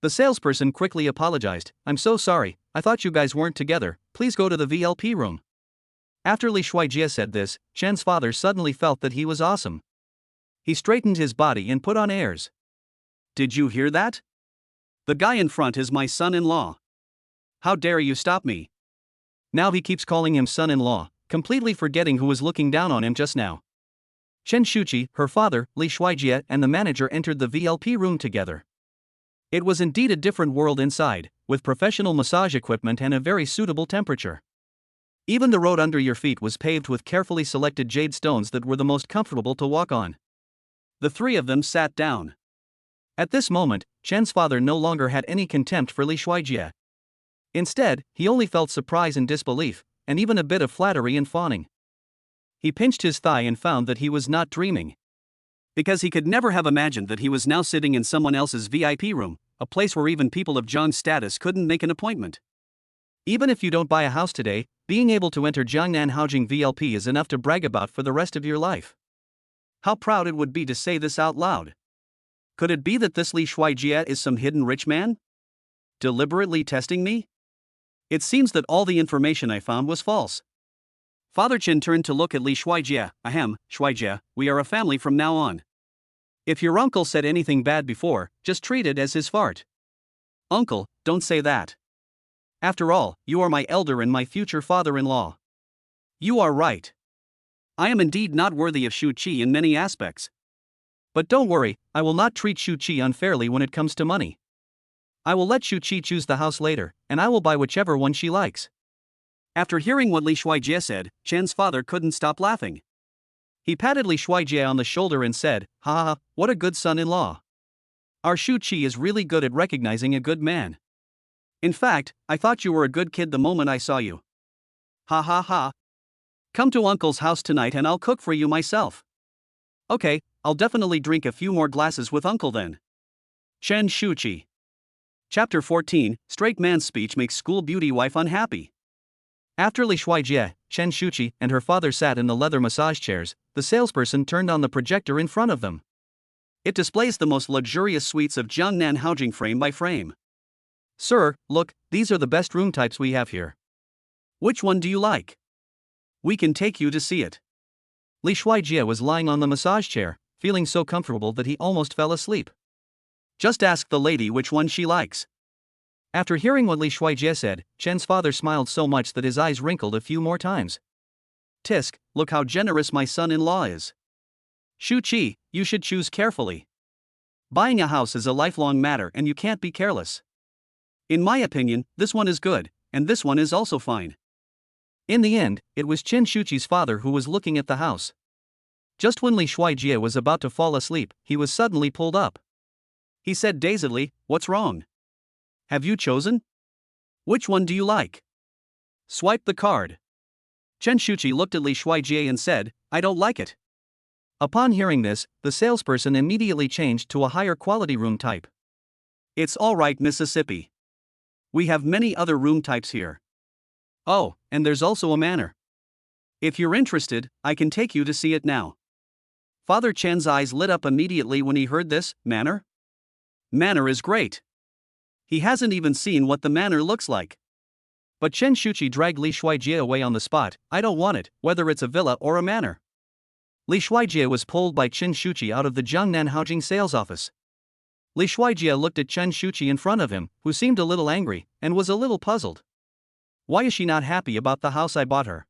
The salesperson quickly apologized, I'm so sorry, I thought you guys weren't together, please go to the VLP room. After Li Shuijie said this, Chen's father suddenly felt that he was awesome. He straightened his body and put on airs. Did you hear that? The guy in front is my son-in-law. How dare you stop me? Now he keeps calling him son-in-law, completely forgetting who was looking down on him just now. Chen Shuchi, her father, Li Shuijie, and the manager entered the VLP room together. It was indeed a different world inside, with professional massage equipment and a very suitable temperature. Even the road under your feet was paved with carefully selected jade stones that were the most comfortable to walk on. The three of them sat down. At this moment, Chen's father no longer had any contempt for Li Shuijie. Instead, he only felt surprise and disbelief, and even a bit of flattery and fawning. He pinched his thigh and found that he was not dreaming. Because he could never have imagined that he was now sitting in someone else's VIP room, a place where even people of Zhang's status couldn't make an appointment. Even if you don't buy a house today, being able to enter Jiangnanhaojing VLP is enough to brag about for the rest of your life. How proud it would be to say this out loud. Could it be that this Li Shuijie is some hidden rich man? Deliberately testing me? It seems that all the information I found was false. Father Chen turned to look at Li Shuijie. Ahem, Shuijie, we are a family from now on. If your uncle said anything bad before, just treat it as his fart. Uncle, don't say that. After all, you are my elder and my future father-in-law. You are right. I am indeed not worthy of Shuchi in many aspects. But don't worry, I will not treat Shuchi unfairly when it comes to money. I will let Shuchi choose the house later, and I will buy whichever one she likes. After hearing what Li Shuijie said, Chen's father couldn't stop laughing. He patted Li Shuijie on the shoulder and said, "Ha ha ha, what a good son-in-law. Our Shuchi is really good at recognizing a good man. In fact, I thought you were a good kid the moment I saw you. Ha ha ha. Come to Uncle's house tonight and I'll cook for you myself." Okay, I'll definitely drink a few more glasses with Uncle then. Chen Shuchi. Chapter 14, Straight Man's Speech Makes School Beauty Wife Unhappy. After Li Shuijie, Chen Shuchi, and her father sat in the leather massage chairs, the salesperson turned on the projector in front of them. It displays the most luxurious suites of Jiangnan housing frame by frame. Sir, look, these are the best room types we have here. Which one do you like? We can take you to see it. Li Shuijie was lying on the massage chair, feeling so comfortable that he almost fell asleep. Just ask the lady which one she likes. After hearing what Li Shuijie said, Chen's father smiled so much that his eyes wrinkled a few more times. Tisk, look how generous my son-in-law is. Shuchi, you should choose carefully. Buying a house is a lifelong matter and you can't be careless. In my opinion, this one is good, and this one is also fine. In the end, it was Chen Shuchi's father who was looking at the house. Just when Li Shuijie was about to fall asleep, he was suddenly pulled up. He said dazedly, "What's wrong? Have you chosen? Which one do you like? Swipe the card." Chen Shuchi looked at Li Shuijie and said, "I don't like it." Upon hearing this, the salesperson immediately changed to a higher quality room type. It's alright, Mississippi. We have many other room types here. Oh, and there's also a manor. If you're interested, I can take you to see it now. Father Chen's eyes lit up immediately when he heard this. Manor? Manor is great. He hasn't even seen what the manor looks like. But Chen Shuchi dragged Li Shuijie away on the spot. I don't want it, whether it's a villa or a manor. Li Shuijie was pulled by Chen Shuchi out of the Jiangnan Housing sales office. Li Shuijie looked at Chen Shuchi in front of him, who seemed a little angry, and was a little puzzled. Why is she not happy about the house I bought her?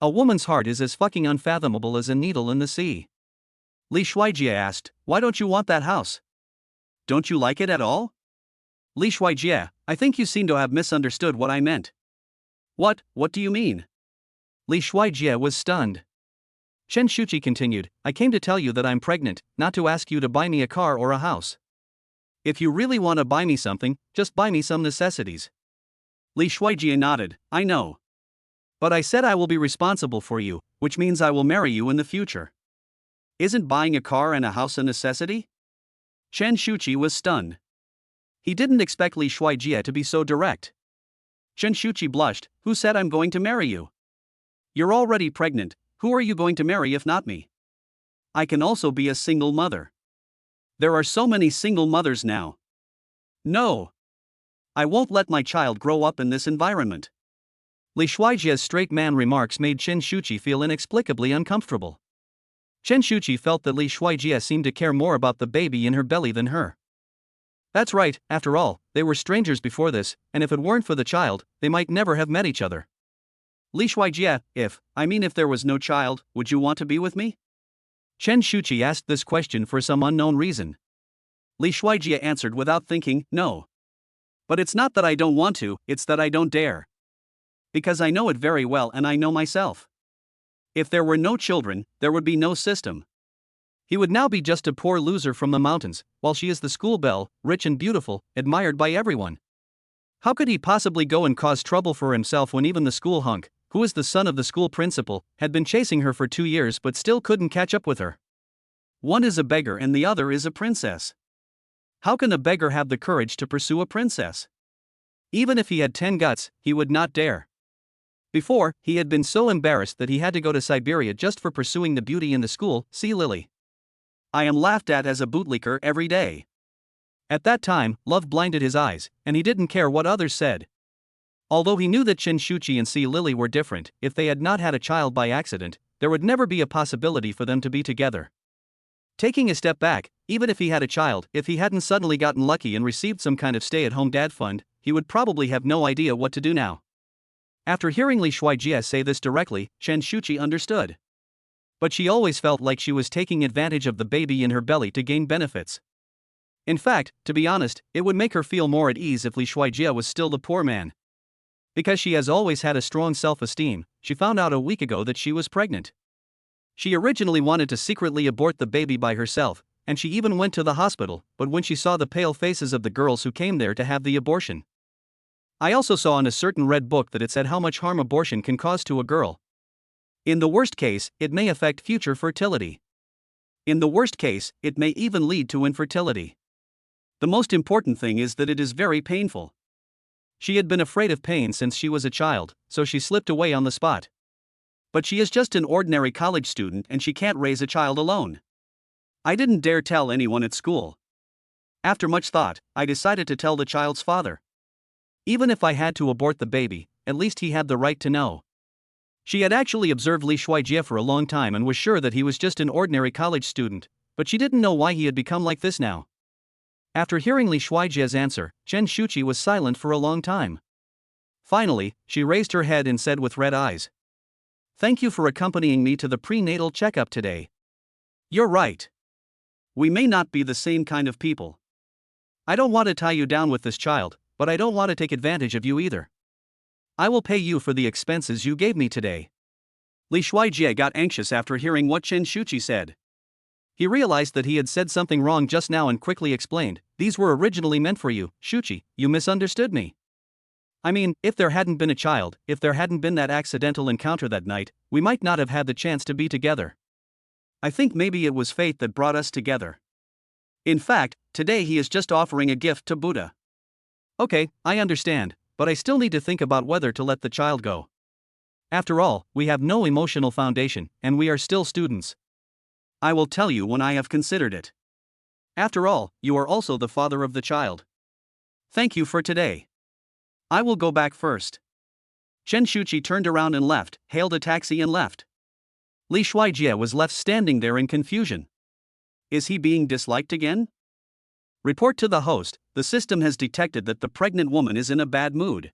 A woman's heart is as fucking unfathomable as a needle in the sea. Li Shuijie asked, "Why don't you want that house? Don't you like it at all?" Li Shuijie, I think you seem to have misunderstood what I meant. What do you mean? Li Shuijie was stunned. Chen Shuchi continued, I came to tell you that I'm pregnant, not to ask you to buy me a car or a house. If you really want to buy me something, just buy me some necessities. Li Shuijie nodded, I know. But I said I will be responsible for you, which means I will marry you in the future. Isn't buying a car and a house a necessity? Chen Shuchi was stunned. He didn't expect Li Shuijie to be so direct. Chen Shuchi blushed, who said I'm going to marry you? You're already pregnant, who are you going to marry if not me? I can also be a single mother. There are so many single mothers now. No. I won't let my child grow up in this environment. Li Shuijie's straight man remarks made Chen Shuchi feel inexplicably uncomfortable. Chen Shuchi felt that Li Shuijie seemed to care more about the baby in her belly than her. That's right, after all, they were strangers before this, and if it weren't for the child, they might never have met each other. Li Shuijie, if there was no child, would you want to be with me? Chen Shuchi asked this question for some unknown reason. Li Shuijie answered without thinking, no. But it's not that I don't want to, it's that I don't dare. Because I know it very well and I know myself. If there were no children, there would be no system. He would now be just a poor loser from the mountains, while she is the school belle, rich and beautiful, admired by everyone. How could he possibly go and cause trouble for himself when even the school hunk, who is the son of the school principal, had been chasing her for 2 years but still couldn't catch up with her? One is a beggar and the other is a princess. How can a beggar have the courage to pursue a princess? Even if he had 10 guts, he would not dare. Before, he had been so embarrassed that he had to go to Siberia just for pursuing the beauty in the school, see Lily. I am laughed at as a bootlicker every day. At that time, love blinded his eyes, and he didn't care what others said. Although he knew that Shuchi and Lily were different, if they had not had a child by accident, there would never be a possibility for them to be together. Taking a step back, even if he had a child, if he hadn't suddenly gotten lucky and received some kind of stay-at-home dad fund, he would probably have no idea what to do now. After hearing Li Shuijie say this directly, Shuchi understood. But she always felt like she was taking advantage of the baby in her belly to gain benefits. In fact, to be honest, it would make her feel more at ease if Li Shuijie was still the poor man. Because she has always had a strong self-esteem, she found out a week ago that she was pregnant. She originally wanted to secretly abort the baby by herself, and she even went to the hospital, but when she saw the pale faces of the girls who came there to have the abortion. I also saw in a certain red book that it said how much harm abortion can cause to a girl. In the worst case, it may affect future fertility. In the worst case, it may even lead to infertility. The most important thing is that it is very painful. She had been afraid of pain since she was a child, so she slipped away on the spot. But she is just an ordinary college student and she can't raise a child alone. I didn't dare tell anyone at school. After much thought, I decided to tell the child's father. Even if I had to abort the baby, at least he had the right to know. She had actually observed Li Shuijie for a long time and was sure that he was just an ordinary college student, but she didn't know why he had become like this now. After hearing Li Shuijie's answer, Shuchi was silent for a long time. Finally, she raised her head and said with red eyes, "Thank you for accompanying me to the prenatal checkup today. You're right. We may not be the same kind of people. I don't want to tie you down with this child, but I don't want to take advantage of you either. I will pay you for the expenses you gave me today." Li Shuijie got anxious after hearing what Shuchi said. He realized that he had said something wrong just now and quickly explained, "These were originally meant for you, Shuchi, you misunderstood me. I mean, if there hadn't been a child, if there hadn't been that accidental encounter that night, we might not have had the chance to be together. I think maybe it was fate that brought us together. In fact, today he is just offering a gift to Buddha." "Okay, I understand, but I still need to think about whether to let the child go. After all, we have no emotional foundation, and we are still students. I will tell you when I have considered it. After all, you are also the father of the child. Thank you for today. I will go back first." Shuchi turned around and left, hailed a taxi and left. Li Shuijie was left standing there in confusion. Is he being disliked again? Report to the host, the system has detected that the pregnant woman is in a bad mood.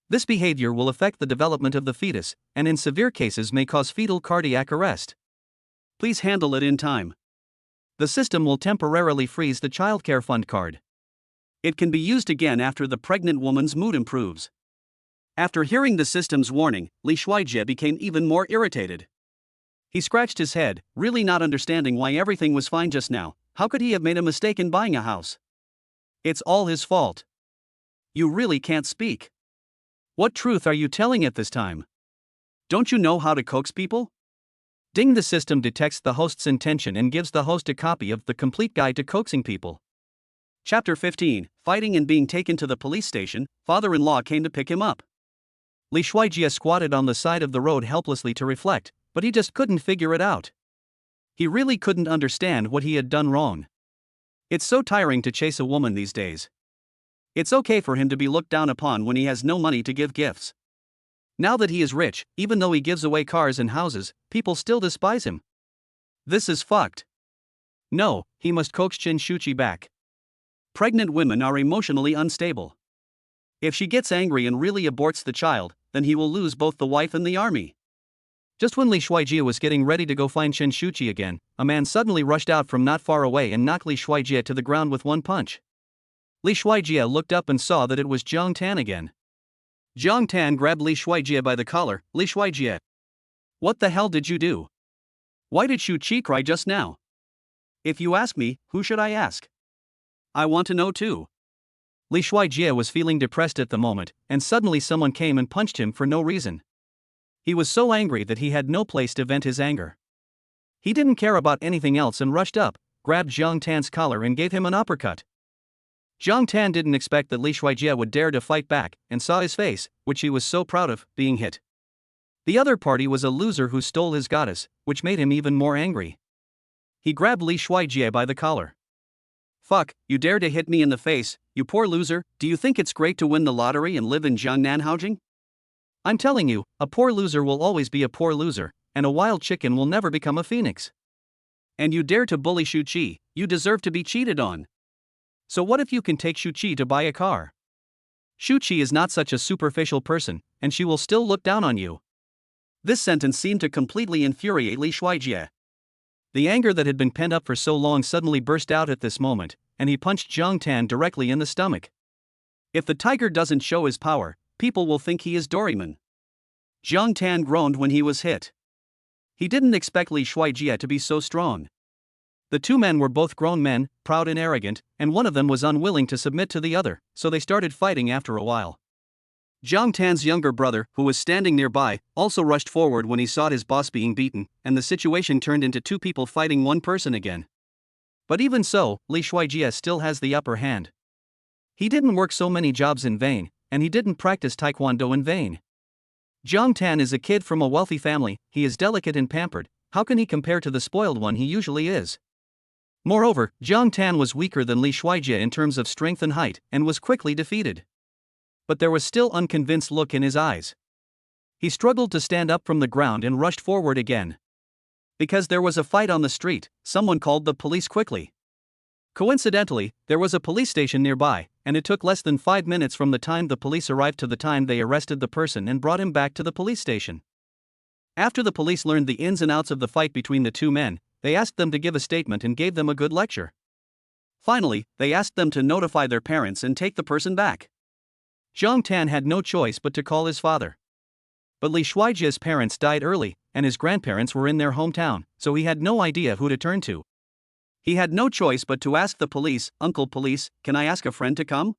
This behavior will affect the development of the fetus, and in severe cases may cause fetal cardiac arrest. Please handle it in time. The system will temporarily freeze the childcare fund card. It can be used again after the pregnant woman's mood improves. After hearing the system's warning, Li Shuijie became even more irritated. He scratched his head, really not understanding why everything was fine just now. How could he have made a mistake in buying a house? It's all his fault. You really can't speak. What truth are you telling at this time? Don't you know how to coax people? Ding! The system detects the host's intention and gives the host a copy of the complete guide to coaxing people. Chapter 15, Fighting and being taken to the police station. Father-in-law came to pick him up. Li Shuijie squatted on the side of the road helplessly to reflect, but he just couldn't figure it out. He really couldn't understand what he had done wrong. It's so tiring to chase a woman these days. It's okay for him to be looked down upon when he has no money to give gifts. Now that he is rich, even though he gives away cars and houses, people still despise him. This is fucked. No, he must coax Shuchi back. Pregnant women are emotionally unstable. If she gets angry and really aborts the child, then he will lose both the wife and the army. Just when Li Shuijie was getting ready to go find Shuchi again, a man suddenly rushed out from not far away and knocked Li Shuijie to the ground with one punch. Li Shuijie looked up and saw that it was Jiang Tan again. Jiang Tan grabbed Li Shuijie by the collar. "Li Shuijie, what the hell did you do? Why did Shuchi cry just now? If you ask me, who should I ask? I want to know too." Li Shuijie was feeling depressed at the moment, and suddenly someone came and punched him for no reason. He was so angry that he had no place to vent his anger. He didn't care about anything else and rushed up, grabbed Jiang Tan's collar and gave him an uppercut. Jiang Tan didn't expect that Li Shuijie would dare to fight back, and saw his face, which he was so proud of, being hit. The other party was a loser who stole his goddess, which made him even more angry. He grabbed Li Shuijie by the collar. Fuck, you dare to hit me in the face, you poor loser, do you think it's great to win the lottery and live in Jiangnan? I'm telling you, a poor loser will always be a poor loser, and a wild chicken will never become a phoenix. And you dare to bully Shuchi, you deserve to be cheated on. So what if you can take Shuchi to buy a car? Shuchi is not such a superficial person, and she will still look down on you. This sentence seemed to completely infuriate Li Shuijie. The anger that had been pent up for so long suddenly burst out at this moment, and he punched Jiang Tan directly in the stomach. If the tiger doesn't show his power, people will think he is Doraemon. Jiang Tan groaned when he was hit. He didn't expect Li Shuijie to be so strong. The two men were both grown men, proud and arrogant, and one of them was unwilling to submit to the other, so they started fighting after a while. Jiang Tan's younger brother, who was standing nearby, also rushed forward when he saw his boss being beaten, and the situation turned into two people fighting one person again. But even so, Li Shuijie still has the upper hand. He didn't work so many jobs in vain, and he didn't practice taekwondo in vain. Jiang Tan is a kid from a wealthy family, he is delicate and pampered, how can he compare to the spoiled one he usually is? Moreover, Jiang Tan was weaker than Li Shuijie in terms of strength and height, and was quickly defeated. But there was still unconvinced look in his eyes. He struggled to stand up from the ground and rushed forward again. Because there was a fight on the street, someone called the police quickly. Coincidentally, there was a police station nearby, and it took less than 5 minutes from the time the police arrived to the time they arrested the person and brought him back to the police station. After the police learned the ins and outs of the fight between the two men, they asked them to give a statement and gave them a good lecture. Finally, they asked them to notify their parents and take the person back. Jiang Tan had no choice but to call his father. But Li Shuijie's parents died early, and his grandparents were in their hometown, so he had no idea who to turn to. He had no choice but to ask the police, "Uncle Police, can I ask a friend to come?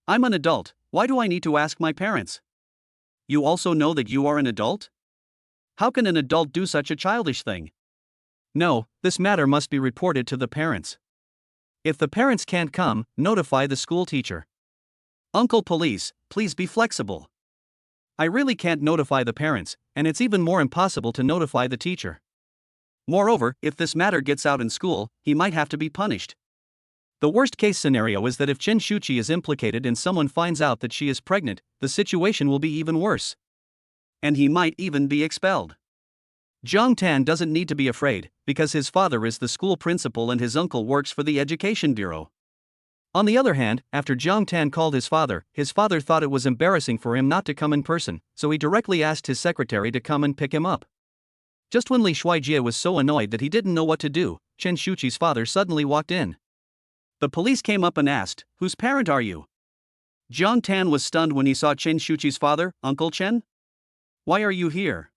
I'm an adult, why do I need to ask my parents? You also know that you are an adult? How can an adult do such a childish thing? No, this matter must be reported to the parents. If the parents can't come, notify the school teacher. Uncle Police, please be flexible. I really can't notify the parents, and it's even more impossible to notify the teacher. Moreover, if this matter gets out in school, he might have to be punished. The worst case scenario is that if Chen Shuchi is implicated and someone finds out that she is pregnant, the situation will be even worse. And he might even be expelled. Jiang Tan doesn't need to be afraid, because his father is the school principal and his uncle works for the Education Bureau. On the other hand, after Jiang Tan called his father thought it was embarrassing for him not to come in person, so he directly asked his secretary to come and pick him up. Just when Li Shuijie was so annoyed that he didn't know what to do, Chen Shuchi's father suddenly walked in. The police came up and asked, "Whose parent are you?" Jiang Tan was stunned when he saw Chen Shuchi's father, Uncle Chen. "Why are you here?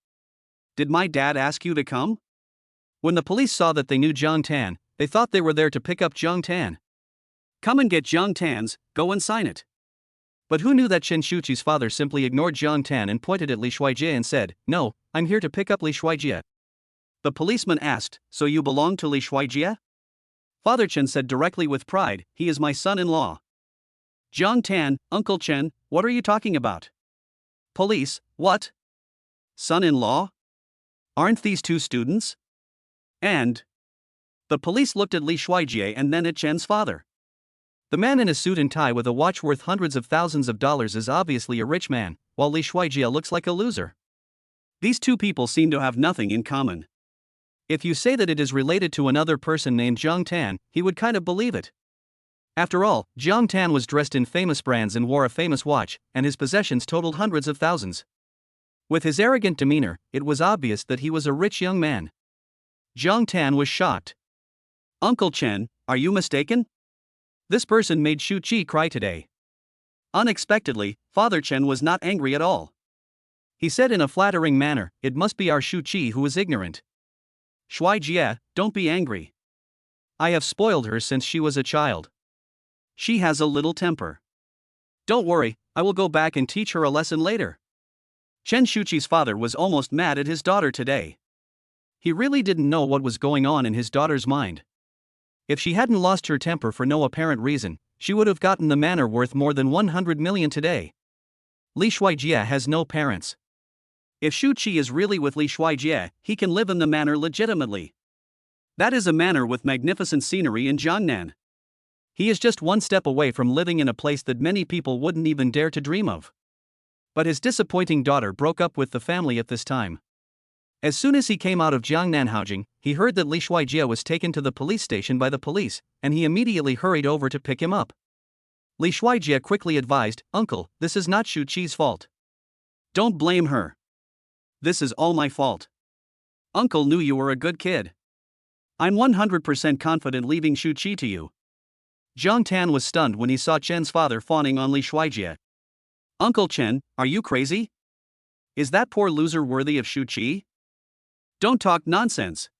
Did my dad ask you to come?" When the police saw that they knew Jiang Tan, they thought they were there to pick up Jiang Tan. "Come and get Jiang Tan's, go and sign it." But who knew that Chen Shuchi's father simply ignored Jiang Tan and pointed at Li Shuijie and said, "No, I'm here to pick up Li Shuijie." The policeman asked, "So you belong to Li Shuijie?" Father Chen said directly with pride, "He is my son-in-law." Jiang Tan, "Uncle Chen, what are you talking about?" Police, "What? Son-in-law? Aren't these two students?" And the police looked at Li Shuijie and then at Chen's father. The man in a suit and tie with a watch worth hundreds of thousands of dollars is obviously a rich man, while Li Shuijie looks like a loser. These two people seem to have nothing in common. If you say that it is related to another person named Jiang Tan, he would kind of believe it. After all, Jiang Tan was dressed in famous brands and wore a famous watch, and his possessions totaled hundreds of thousands. With his arrogant demeanor, it was obvious that he was a rich young man. Jiang Tan was shocked. "Uncle Chen, are you mistaken? This person made Shuchi cry today." Unexpectedly, Father Chen was not angry at all. He said in a flattering manner, "It must be our Shuchi who is ignorant. Shuijie, don't be angry. I have spoiled her since she was a child. She has a little temper. Don't worry, I will go back and teach her a lesson later." Chen Shuchi's father was almost mad at his daughter today. He really didn't know what was going on in his daughter's mind. If she hadn't lost her temper for no apparent reason, she would have gotten the manor worth more than 100 million today. Li Shuijie has no parents. If Shuchi is really with Li Shuijie, he can live in the manor legitimately. That is a manor with magnificent scenery in Jiangnan. He is just one step away from living in a place that many people wouldn't even dare to dream of. But his disappointing daughter broke up with the family at this time. As soon as he came out of Jiangnanhaojing, he heard that Li Shuijie was taken to the police station by the police, and he immediately hurried over to pick him up. Li Shuijie quickly advised, "Uncle, this is not Shuchi's fault. Don't blame her. This is all my fault. Uncle knew you were a good kid. I'm 100% confident leaving Shuchi to you." Jiang Tan was stunned when he saw Chen's father fawning on Li Shuijie. "Uncle Chen, are you crazy? Is that poor loser worthy of Shuchi? Don't talk nonsense.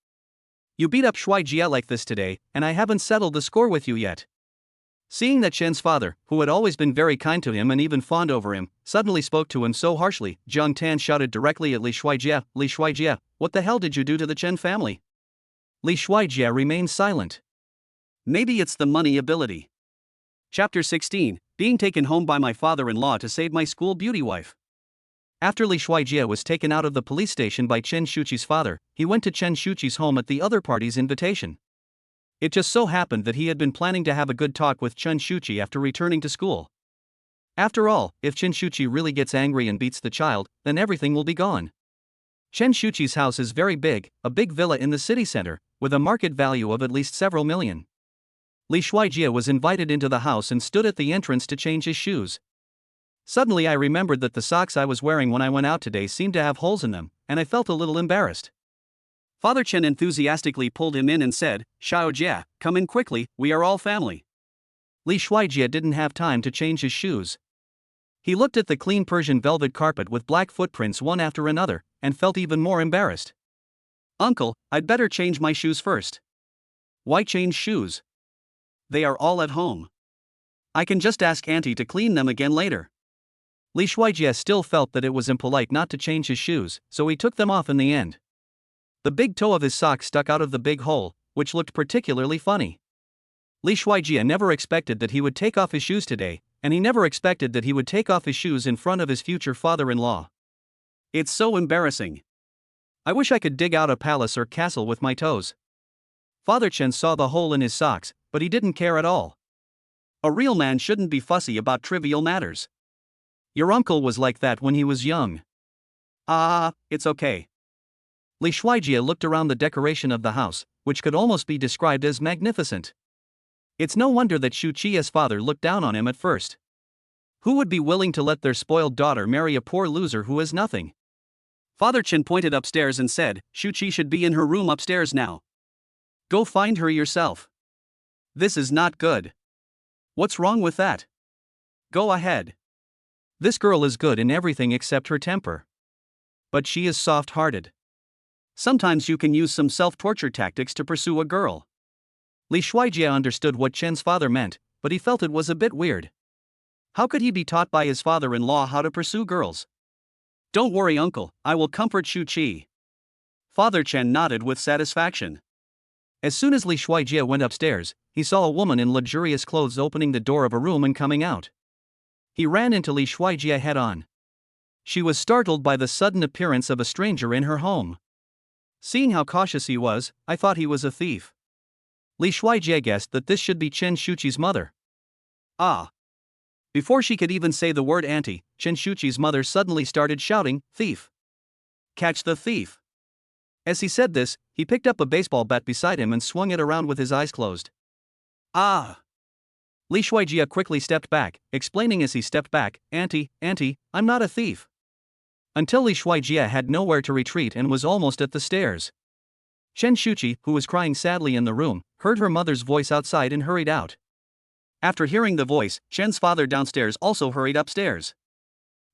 You beat up Shuijie like this today, and I haven't settled the score with you yet." Seeing that Chen's father, who had always been very kind to him and even fawned over him, suddenly spoke to him so harshly, Jiang Tan shouted directly at Li Shuijie, "Li Shuijie, what the hell did you do to the Chen family?" Li Shuijie remained silent. Maybe it's the money ability. Chapter 16, Being taken home by my father-in-law to save my school beauty wife. After Li Shuijie was taken out of the police station by Chen Shuchi's father, he went to Chen Shuchi's home at the other party's invitation. It just so happened that he had been planning to have a good talk with Chen Shuchi after returning to school. After all, if Chen Shuchi really gets angry and beats the child, then everything will be gone. Chen Shuchi's house is very big, a big villa in the city center, with a market value of at least several million. Li Shuijie was invited into the house and stood at the entrance to change his shoes. Suddenly I remembered that the socks I was wearing when I went out today seemed to have holes in them, and I felt a little embarrassed. Father Chen enthusiastically pulled him in and said, "Xiaojie, come in quickly, we are all family." Li Shuijie didn't have time to change his shoes. He looked at the clean Persian velvet carpet with black footprints one after another, and felt even more embarrassed. "Uncle, I'd better change my shoes first." "Why change shoes? They are all at home. I can just ask Auntie to clean them again later." Li Shuijie still felt that it was impolite not to change his shoes, so he took them off in the end. The big toe of his sock stuck out of the big hole, which looked particularly funny. Li Shuijie never expected that he would take off his shoes today, and he never expected that he would take off his shoes in front of his future father-in-law. It's so embarrassing. I wish I could dig out a palace or castle with my toes. Father Chen saw the hole in his socks, but he didn't care at all. A real man shouldn't be fussy about trivial matters. Your uncle was like that when he was young. It's okay. Li Shuijie looked around the decoration of the house, which could almost be described as magnificent. It's no wonder that Shuchi's father looked down on him at first. Who would be willing to let their spoiled daughter marry a poor loser who has nothing? Father Chen pointed upstairs and said, "Shuchi should be in her room upstairs now. Go find her yourself. This is not good." "What's wrong with that? Go ahead. This girl is good in everything except her temper. But she is soft-hearted. Sometimes you can use some self-torture tactics to pursue a girl." Li Shuijie understood what Chen's father meant, but he felt it was a bit weird. How could he be taught by his father-in-law how to pursue girls? "Don't worry, uncle, I will comfort Shuchi." Father Chen nodded with satisfaction. As soon as Li Shuijie went upstairs, he saw a woman in luxurious clothes opening the door of a room and coming out. He ran into Li Shuijie head-on. She was startled by the sudden appearance of a stranger in her home. Seeing how cautious he was, I thought he was a thief. Li Shuijie guessed that this should be Chen Shuchi's mother. Before she could even say the word auntie, Chen Shuchi's mother suddenly started shouting, "Thief! Catch the thief!" As he said this, he picked up a baseball bat beside him and swung it around with his eyes closed. Li Shuijie quickly stepped back, explaining as he stepped back, Auntie, I'm not a thief." Until Li Shuijie had nowhere to retreat and was almost at the stairs. Chen Shuchi, who was crying sadly in the room, heard her mother's voice outside and hurried out. After hearing the voice, Chen's father downstairs also hurried upstairs.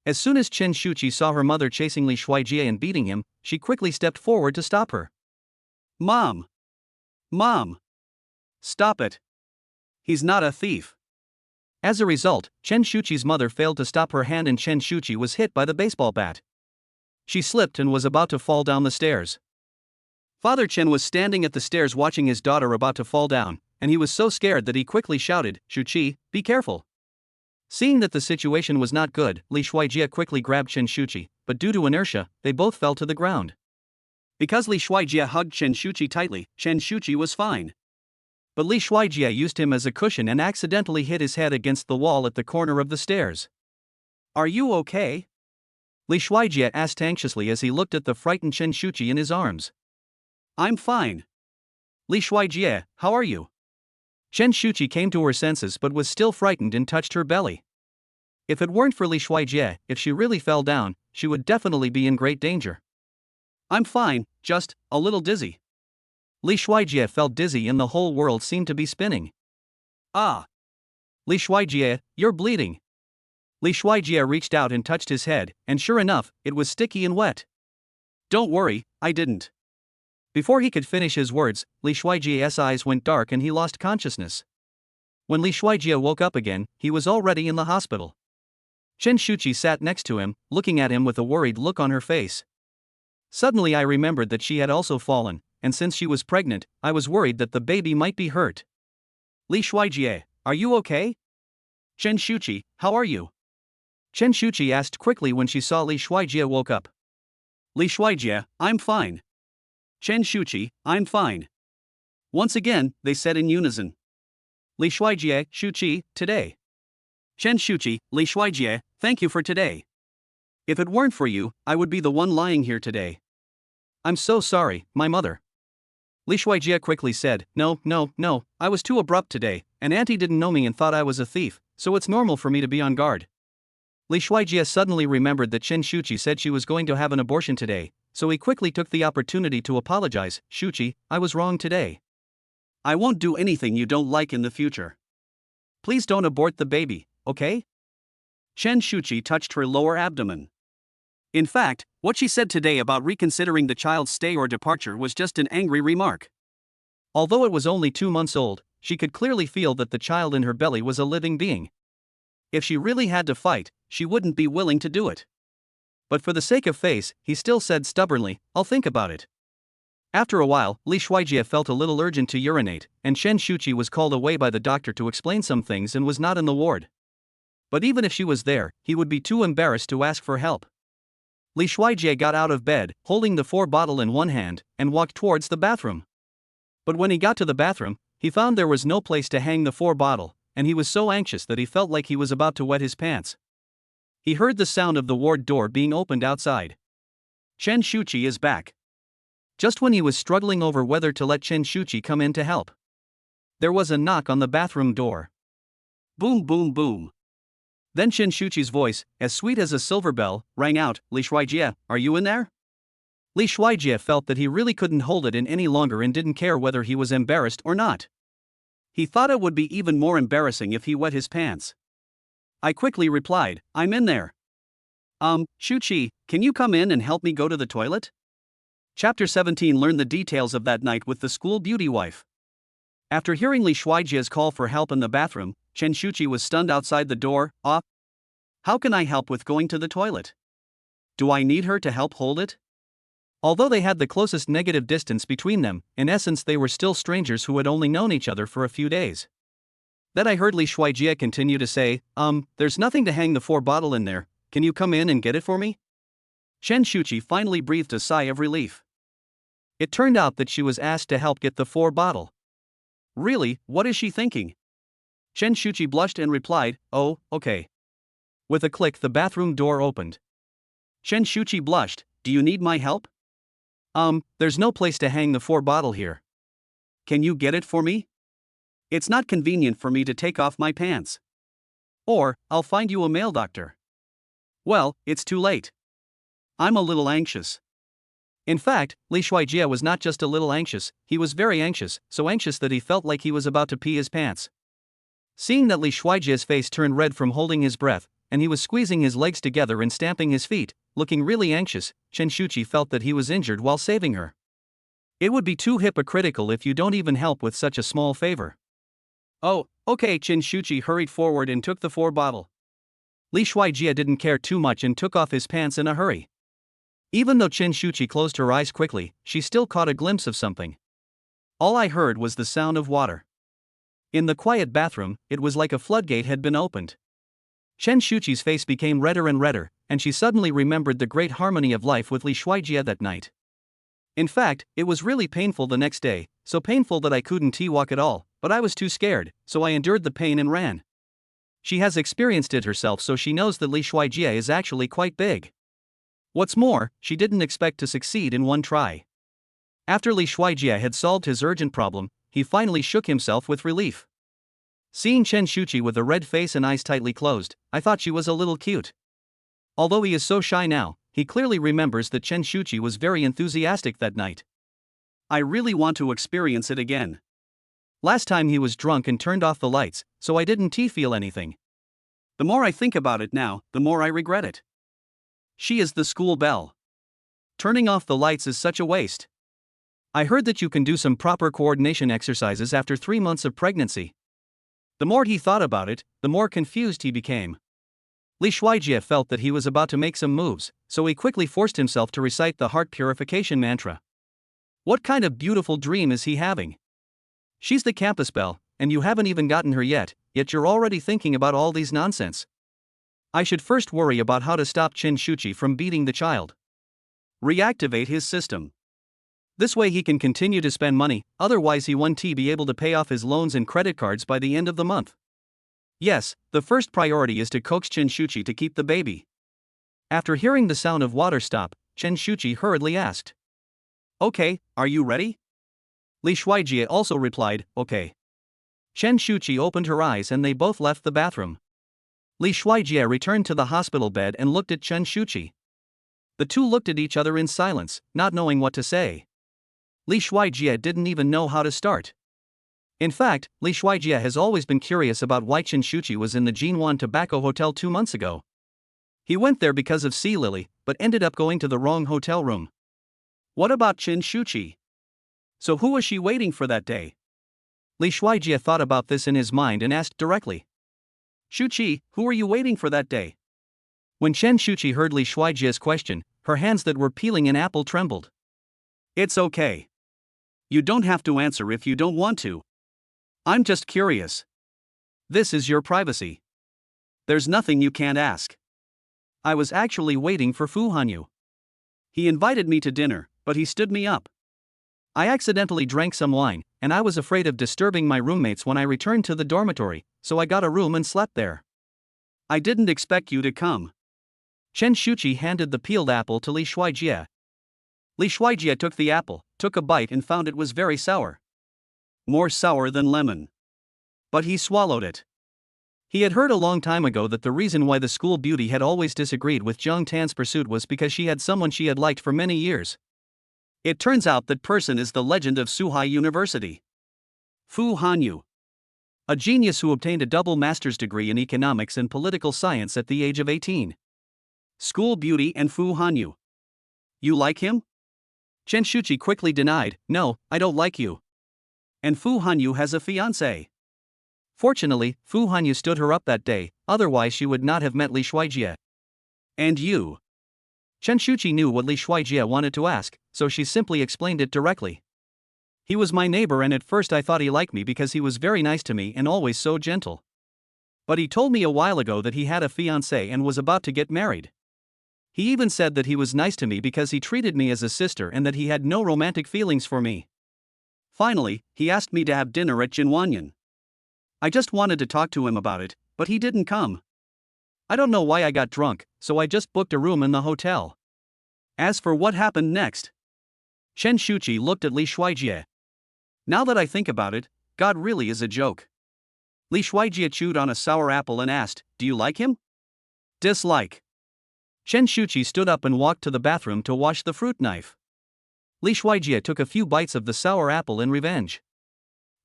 As soon as Chen Shuchi saw her mother chasing Li Shuijie and beating him, she quickly stepped forward to stop her. Mom! Stop it! He's not a thief." As a result, Chen Shuchi's mother failed to stop her hand and Chen Shuchi was hit by the baseball bat. She slipped and was about to fall down the stairs. Father Chen was standing at the stairs watching his daughter about to fall down, and he was so scared that he quickly shouted, "Shuchi, be careful." Seeing that the situation was not good, Li Shuijie quickly grabbed Chen Shuchi, but due to inertia, they both fell to the ground. Because Li Shuijie hugged Chen Shuchi tightly, Chen Shuchi was fine. but Li Shuijie used him as a cushion and accidentally hit his head against the wall at the corner of the stairs. "Are you okay?" Li Shuijie asked anxiously as he looked at the frightened Chen Shuchi in his arms. "I'm fine. Li Shuijie, how are you?" Chen Shuchi came to her senses but was still frightened and touched her belly. If it weren't for Li Shuijie, if she really fell down, she would definitely be in great danger. "I'm fine, just a little dizzy." Li Shuijie felt dizzy and the whole world seemed to be spinning. "Ah! Li Shuijie, you're bleeding." Li Shuijie reached out and touched his head, and sure enough, it was sticky and wet. "Don't worry, I didn't." Before he could finish his words, Li Shuijie's eyes went dark and he lost consciousness. When Li Shuijie woke up again, he was already in the hospital. Chen Shuchi sat next to him, looking at him with a worried look on her face. Suddenly I remembered that she had also fallen, and since she was pregnant, I was worried that the baby might be hurt. "Li Shuijie, are you okay?" "Chen Shuchi, how are you?" Chen Shuchi asked quickly when she saw Li Shuijie woke up. "Li Shuijie, I'm fine." "Chen Shuchi, I'm fine." Once again, they said in unison. "Li Shuijie, Shuchi, today." Chen Shuchi, "Li Shuijie, thank you for today. If it weren't for you, I would be the one lying here today." "I'm so sorry, my mother." Li Shuijie quickly said, No, I was too abrupt today, and Auntie didn't know me and thought I was a thief, so it's normal for me to be on guard." Li Shuijie suddenly remembered that Chen Shuchi said she was going to have an abortion today, so he quickly took the opportunity to apologize. "Shuchi, I was wrong today. I won't do anything you don't like in the future. Please don't abort the baby, okay?" Chen Shuchi touched her lower abdomen. In fact, what she said today about reconsidering the child's stay or departure was just an angry remark. Although it was only 2 months old, she could clearly feel that the child in her belly was a living being. If she really had to fight, she wouldn't be willing to do it. But for the sake of face, he still said stubbornly, "I'll think about it." After a while, Li Shuijie felt a little urgent to urinate, and Chen Shuchi was called away by the doctor to explain some things and was not in the ward. But even if she was there, he would be too embarrassed to ask for help. Li Shuijie got out of bed, holding the 4 bottle in one hand, and walked towards the bathroom. But when he got to the bathroom, he found there was no place to hang the 4 bottle, and he was so anxious that he felt like he was about to wet his pants. He heard the sound of the ward door being opened outside. Chen Shuchi is back. Just when he was struggling over whether to let Chen Shuchi come in to help, there was a knock on the bathroom door. Boom, boom, boom. Then Chen Shuchi's voice, as sweet as a silver bell, rang out, "Li Shuijie, are you in there?" Li Shuijie felt that he really couldn't hold it in any longer and didn't care whether he was embarrassed or not. He thought it would be even more embarrassing if he wet his pants. I quickly replied, "I'm in there." Shuchi, can you come in and help me go to the toilet?" Chapter 17 learned the details of that night with the school beauty wife. After hearing Li Shuijie's call for help in the bathroom, Chen Shuchi was stunned outside the door. How can I help with going to the toilet? Do I need her to help hold it?" Although they had the closest negative distance between them, in essence they were still strangers who had only known each other for a few days. Then I heard Li Shuijie continue to say, "There's nothing to hang the 4 bottle in there, can you come in and get it for me?" Chen Shuchi finally breathed a sigh of relief. It turned out that she was asked to help get the 4 bottle. Really, what is she thinking? Chen Shuchi blushed and replied, "Oh, okay." With a click the bathroom door opened. Chen Shuchi blushed, "Do you need my help?" There's no place to hang the 4 bottle here. Can you get it for me? It's not convenient for me to take off my pants. Or, I'll find you a male doctor. Well, it's too late. I'm a little anxious. In fact, Li Shuijie was not just a little anxious, he was very anxious, so anxious that he felt like he was about to pee his pants. Seeing that Li Shuijie's face turned red from holding his breath, and he was squeezing his legs together and stamping his feet, looking really anxious, Chen Shuchi felt that he was injured while saving her. It would be too hypocritical if you don't even help with such a small favor. "Oh, okay." Chen Shuchi hurried forward and took the 4 bottle. Li Shuijie didn't care too much and took off his pants in a hurry. Even though Chen Shuchi closed her eyes quickly, she still caught a glimpse of something. All I heard was the sound of water. In the quiet bathroom, it was like a floodgate had been opened. Chen Shuchi's face became redder and redder, and she suddenly remembered the great harmony of life with Li Shuijie that night. In fact, it was really painful the next day, so painful that I couldn't walk at all, but I was too scared, so I endured the pain and ran. She has experienced it herself, so she knows that Li Shuijie is actually quite big. What's more, she didn't expect to succeed in one try. After Li Shuijie had solved his urgent problem, he finally shook himself with relief. Seeing Chen Shuchi with a red face and eyes tightly closed, I thought she was a little cute. Although he is so shy now, he clearly remembers that Chen Shuchi was very enthusiastic that night. I really want to experience it again. Last time he was drunk and turned off the lights, so I didn't feel anything. The more I think about it now, the more I regret it. She is the school belle. Turning off the lights is such a waste. I heard that you can do some proper coordination exercises after 3 months of pregnancy. The more he thought about it, the more confused he became. Li Shuijie felt that he was about to make some moves, so he quickly forced himself to recite the heart purification mantra. What kind of beautiful dream is he having? She's the campus belle, and you haven't even gotten her yet you're already thinking about all these nonsense. I should first worry about how to stop Chen Shuchi from beating the child. Reactivate his system. This way he can continue to spend money, otherwise he won't be able to pay off his loans and credit cards by the end of the month. Yes, the first priority is to coax Chen Shuchi to keep the baby. After hearing the sound of water stop, Chen Shuchi hurriedly asked. Okay, are you ready? Li Shuijie also replied, okay. Chen Shuchi opened her eyes and they both left the bathroom. Li Shuijie returned to the hospital bed and looked at Chen Shuchi. The two looked at each other in silence, not knowing what to say. Li Shuijie didn't even know how to start. In fact, Li Shuijie has always been curious about why Chen Shuchi was in the Jinwan Tobacco Hotel 2 months ago. He went there because of Sea Lily, but ended up going to the wrong hotel room. What about Chen Shuchi? So who was she waiting for that day? Li Shuijie thought about this in his mind and asked directly. Shuchi, who were you waiting for that day? When Chen Shuchi heard Li Shuijie's question, her hands that were peeling an apple trembled. It's okay. You don't have to answer if you don't want to. I'm just curious. This is your privacy. There's nothing you can't ask. I was actually waiting for Fu Hanyu. He invited me to dinner, but he stood me up. I accidentally drank some wine, and I was afraid of disturbing my roommates when I returned to the dormitory, so I got a room and slept there. I didn't expect you to come. Chen Shuchi handed the peeled apple to Li Shuijie. Li Shuijie took the apple, took a bite and found it was very sour. More sour than lemon. But he swallowed it. He had heard a long time ago that the reason why the school beauty had always disagreed with Zhang Tan's pursuit was because she had someone she had liked for many years. It turns out that person is the legend of Suhai University. Fu Hanyu. A genius who obtained a double master's degree in economics and political science at the age of 18. School beauty and Fu Hanyu. You like him? Chen Shuchi quickly denied, no, I don't like you. And Fu Hanyu has a fiancé. Fortunately, Fu Hanyu stood her up that day, otherwise she would not have met Li Shuijie. And you? Chen Shuchi knew what Li Shuijie wanted to ask, so she simply explained it directly. He was my neighbor and at first I thought he liked me because he was very nice to me and always so gentle. But he told me a while ago that he had a fiancée and was about to get married. He even said that he was nice to me because he treated me as a sister and that he had no romantic feelings for me. Finally, he asked me to have dinner at Jinwanyan. I just wanted to talk to him about it, but he didn't come. I don't know why I got drunk, so I just booked a room in the hotel. As for what happened next, Chen Shuchi looked at Li Shuijie. Now that I think about it, God really is a joke. Li Shuijie chewed on a sour apple and asked, do you like him? Dislike. Chen Shuchi stood up and walked to the bathroom to wash the fruit knife. Li Shuijie took a few bites of the sour apple in revenge.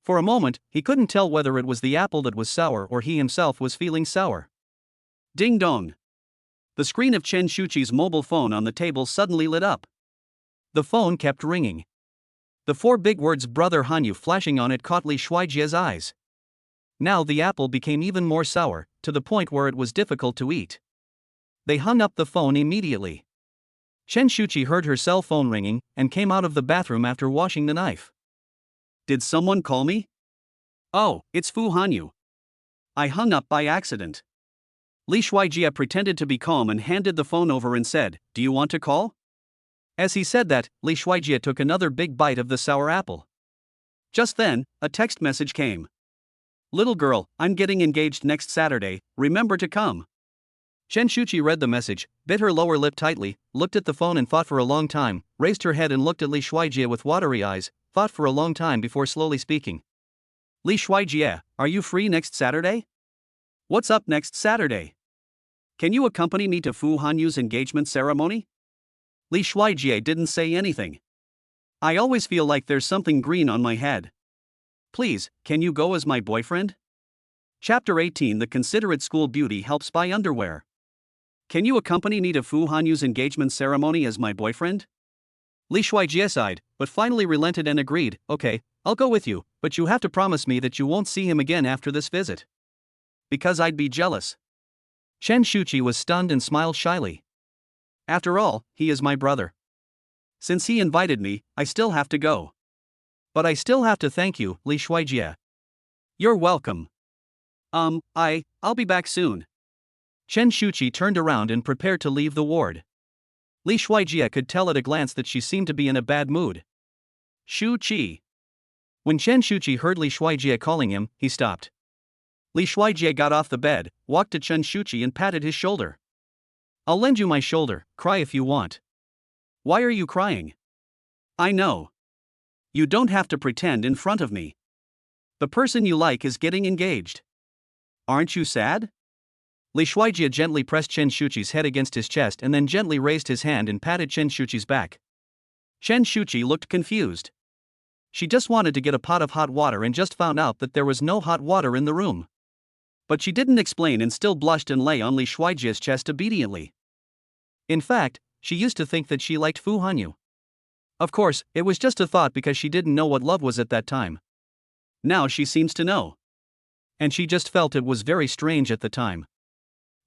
For a moment, he couldn't tell whether it was the apple that was sour or he himself was feeling sour. Ding dong. The screen of Chen Shuchi's mobile phone on the table suddenly lit up. The phone kept ringing. The 4 big words Brother Hanyu flashing on it caught Li Shuijie's eyes. Now the apple became even more sour, to the point where it was difficult to eat. They hung up the phone immediately. Chen Shuchi heard her cell phone ringing and came out of the bathroom after washing the knife. Did someone call me? Oh, it's Fu Hanyu. I hung up by accident. Li Shuijie pretended to be calm and handed the phone over and said, do you want to call? As he said that, Li Shuijie took another big bite of the sour apple. Just then, a text message came. Little girl, I'm getting engaged next Saturday, remember to come. Shuchi read the message, bit her lower lip tightly, looked at the phone and thought for a long time, raised her head and looked at Li Shuijie with watery eyes, thought for a long time before slowly speaking. Li Shuijie, are you free next Saturday? What's up next Saturday? Can you accompany me to Fu Hanyu's engagement ceremony? Li Shuijie didn't say anything. I always feel like there's something green on my head. Please, can you go as my boyfriend? Chapter 18 The Considerate School Beauty Helps Buy Underwear. Can you accompany me to Fu Hanyu's engagement ceremony as my boyfriend? Li Shuijie sighed, but finally relented and agreed, okay, I'll go with you, but you have to promise me that you won't see him again after this visit. Because I'd be jealous. Shuchi was stunned and smiled shyly. After all, he is my brother. Since he invited me, I still have to go. But I still have to thank you, Li Shuijie. You're welcome. I'll be back soon. Shuchi turned around and prepared to leave the ward. Li Shuijie could tell at a glance that she seemed to be in a bad mood. Shuchi. When Shuchi heard Li Shuijie calling him, he stopped. Li Shuijie got off the bed, walked to Shuchi and patted his shoulder. I'll lend you my shoulder, cry if you want. Why are you crying? I know. You don't have to pretend in front of me. The person you like is getting engaged. Aren't you sad? Li Shuijie gently pressed Shuchi's head against his chest and then gently raised his hand and patted Shuchi's back. Shuchi looked confused. She just wanted to get a pot of hot water and just found out that there was no hot water in the room. But she didn't explain and still blushed and lay on Li Shuijie's chest obediently. In fact, she used to think that she liked Fu Hanyu. Of course, it was just a thought because she didn't know what love was at that time. Now she seems to know. And she just felt it was very strange at the time.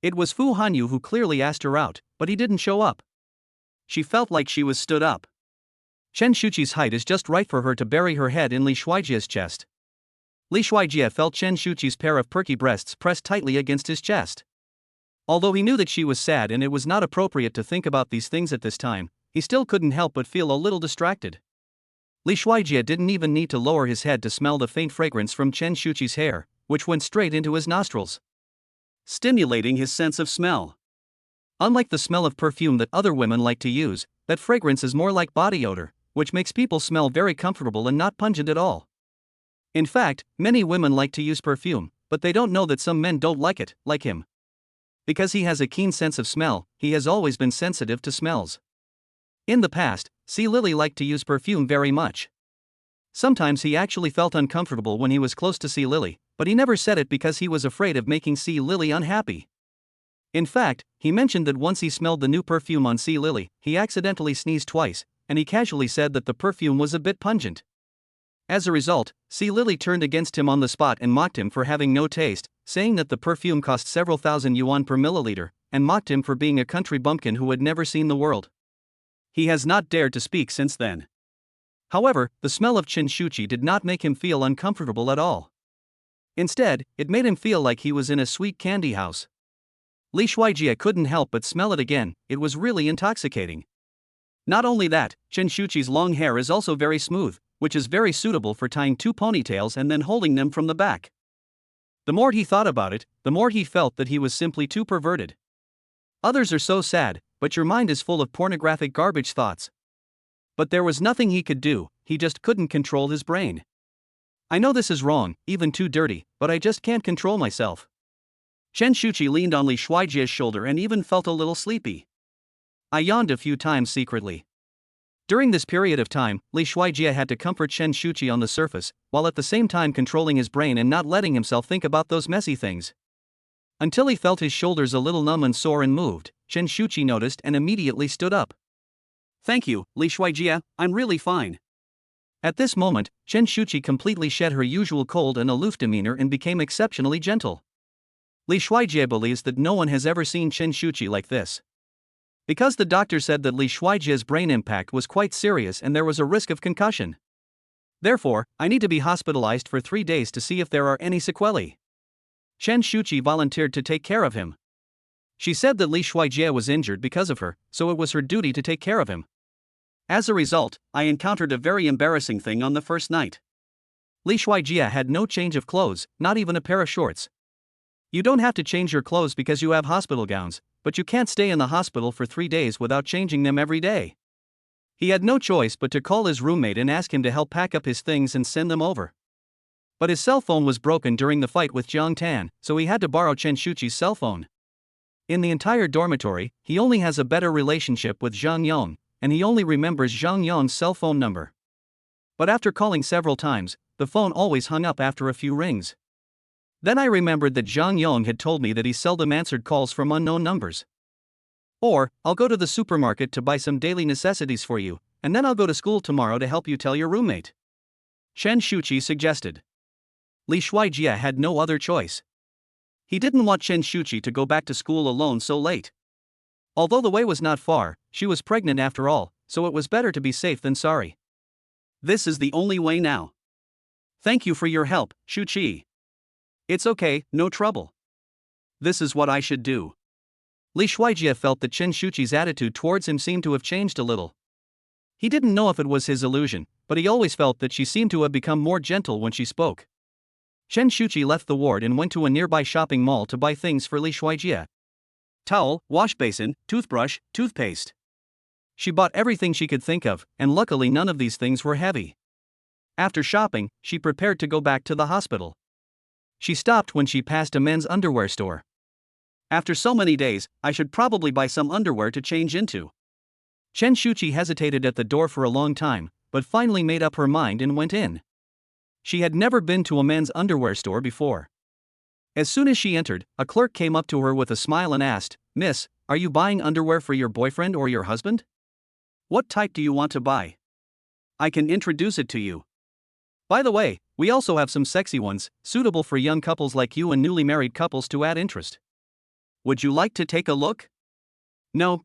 It was Fu Hanyu who clearly asked her out, but he didn't show up. She felt like she was stood up. Shuchi's height is just right for her to bury her head in Li Shuijie's chest. Li Shuijie felt Shuchi's pair of perky breasts pressed tightly against his chest. Although he knew that she was sad and it was not appropriate to think about these things at this time, he still couldn't help but feel a little distracted. Li Shuijie didn't even need to lower his head to smell the faint fragrance from Shuchi's hair, which went straight into his nostrils, stimulating his sense of smell. Unlike the smell of perfume that other women like to use, that fragrance is more like body odor, which makes people smell very comfortable and not pungent at all. In fact, many women like to use perfume, but they don't know that some men don't like it, like him. Because he has a keen sense of smell, he has always been sensitive to smells. In the past, C. Lily liked to use perfume very much. Sometimes he actually felt uncomfortable when he was close to C. Lily, but he never said it because he was afraid of making C. Lily unhappy. In fact, he mentioned that once he smelled the new perfume on C. Lily, he accidentally sneezed twice, and he casually said that the perfume was a bit pungent. As a result, C. Lily turned against him on the spot and mocked him for having no taste, saying that the perfume cost several thousand yuan per milliliter, and mocked him for being a country bumpkin who had never seen the world. He has not dared to speak since then. However, the smell of Shuchi did not make him feel uncomfortable at all. Instead, it made him feel like he was in a sweet candy house. Li Shuijie couldn't help but smell it again, it was really intoxicating. Not only that, Shuchi's long hair is also very smooth, which is very suitable for tying two ponytails and then holding them from the back. The more he thought about it, the more he felt that he was simply too perverted. Others are so sad, but your mind is full of pornographic garbage thoughts. But there was nothing he could do, he just couldn't control his brain. I know this is wrong, even too dirty, but I just can't control myself. Shuchi leaned on Li Shuijie's shoulder and even felt a little sleepy. I yawned a few times secretly. During this period of time, Li Shuijie had to comfort Shuchi on the surface, while at the same time controlling his brain and not letting himself think about those messy things. Until he felt his shoulders a little numb and sore and moved, Shuchi noticed and immediately stood up. Thank you, Li Shuijie, I'm really fine. At this moment, Shuchi completely shed her usual cold and aloof demeanor and became exceptionally gentle. Li Shuijie believes that no one has ever seen Shuchi like this. Because the doctor said that Li Shuijie's brain impact was quite serious and there was a risk of concussion. Therefore, I need to be hospitalized for 3 days to see if there are any sequelae. Shuchi volunteered to take care of him. She said that Li Shuijie was injured because of her, so it was her duty to take care of him. As a result, I encountered a very embarrassing thing on the first night. Li Shuijia had no change of clothes, not even a pair of shorts. You don't have to change your clothes because you have hospital gowns, but you can't stay in the hospital for 3 days without changing them every day. He had no choice but to call his roommate and ask him to help pack up his things and send them over. But his cell phone was broken during the fight with Jiang Tan, so he had to borrow Chen Shuchi's cell phone. In the entire dormitory, he only has a better relationship with Zhang Yong, and he only remembers Zhang Yong's cell phone number. But after calling several times, the phone always hung up after a few rings. Then I remembered that Zhang Yong had told me that he seldom answered calls from unknown numbers. Or, I'll go to the supermarket to buy some daily necessities for you, and then I'll go to school tomorrow to help you tell your roommate. Chen Shuchi suggested. Li Shuijia had no other choice. He didn't want Chen Shuchi to go back to school alone so late. Although the way was not far, she was pregnant after all, so it was better to be safe than sorry. This is the only way now. Thank you for your help, Shuchi. It's okay, no trouble. This is what I should do. Li Shuijia felt that Chen Shuchi's attitude towards him seemed to have changed a little. He didn't know if it was his illusion, but he always felt that she seemed to have become more gentle when she spoke. Chen Shuchi left the ward and went to a nearby shopping mall to buy things for Li Shuijia. Towel, wash basin, toothbrush, toothpaste. She bought everything she could think of, and luckily none of these things were heavy. After shopping, she prepared to go back to the hospital. She stopped when she passed a men's underwear store. After so many days, I should probably buy some underwear to change into. Chen Shuchi hesitated at the door for a long time, but finally made up her mind and went in. She had never been to a men's underwear store before. As soon as she entered, a clerk came up to her with a smile and asked, "Miss, are you buying underwear for your boyfriend or your husband? What type do you want to buy? I can introduce it to you. By the way, we also have some sexy ones, suitable for young couples like you and newly married couples to add interest. Would you like to take a look?" No,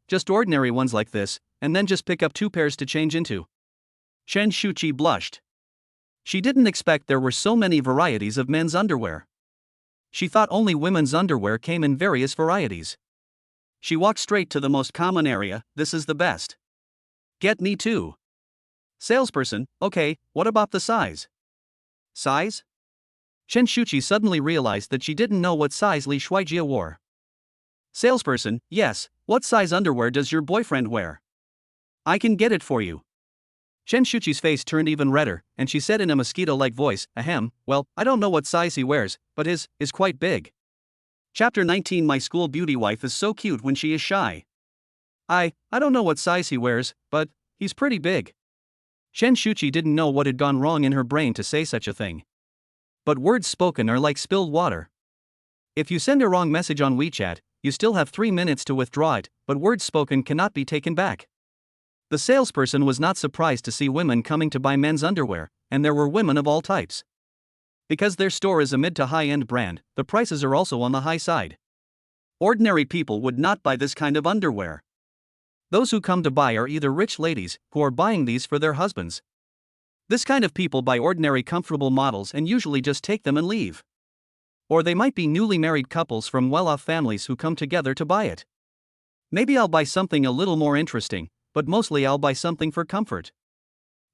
just ordinary ones like this, and then just pick up 2 pairs to change into. Chen Shuchi blushed. She didn't expect there were so many varieties of men's underwear. She thought only women's underwear came in various varieties. She walked straight to the most common area. "This is the best. Get me 2. Salesperson, okay, what about the size? Size? Chen Shuchi suddenly realized that she didn't know what size Li Shuijia wore. Salesperson, yes, what size underwear does your boyfriend wear? I can get it for you. Chen Shuchi's face turned even redder, and she said in a mosquito-like voice, "Ahem, well, I don't know what size he wears, but his is quite big." Chapter 19. My school beauty wife is so cute when she is shy. I don't know what size he wears, but he's pretty big. Chen Shuchi didn't know what had gone wrong in her brain to say such a thing. But words spoken are like spilled water. If you send a wrong message on WeChat, you still have 3 minutes to withdraw it, but words spoken cannot be taken back. The salesperson was not surprised to see women coming to buy men's underwear, and there were women of all types. Because their store is a mid to high-end brand, the prices are also on the high side. Ordinary people would not buy this kind of underwear. Those who come to buy are either rich ladies, who are buying these for their husbands. This kind of people buy ordinary comfortable models and usually just take them and leave. Or they might be newly married couples from well-off families who come together to buy it. Maybe I'll buy something a little more interesting, but mostly I'll buy something for comfort.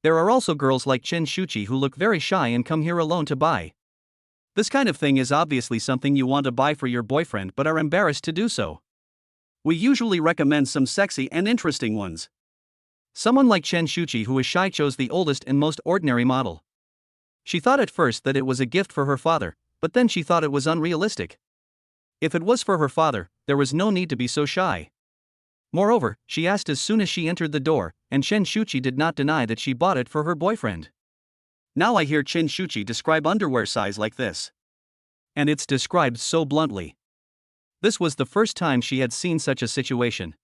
There are also girls like Chen Shuchi who look very shy and come here alone to buy. This kind of thing is obviously something you want to buy for your boyfriend but are embarrassed to do so. We usually recommend some sexy and interesting ones. Someone like Chen Shuchi who is shy chose the oldest and most ordinary model. She thought at first that it was a gift for her father, but then she thought it was unrealistic. If it was for her father, there was no need to be so shy. Moreover, she asked as soon as she entered the door, and Chen Shuchi did not deny that she bought it for her boyfriend. Now I hear Chen Shuchi describe underwear size like this. And it's described so bluntly. This was the first time she had seen such a situation.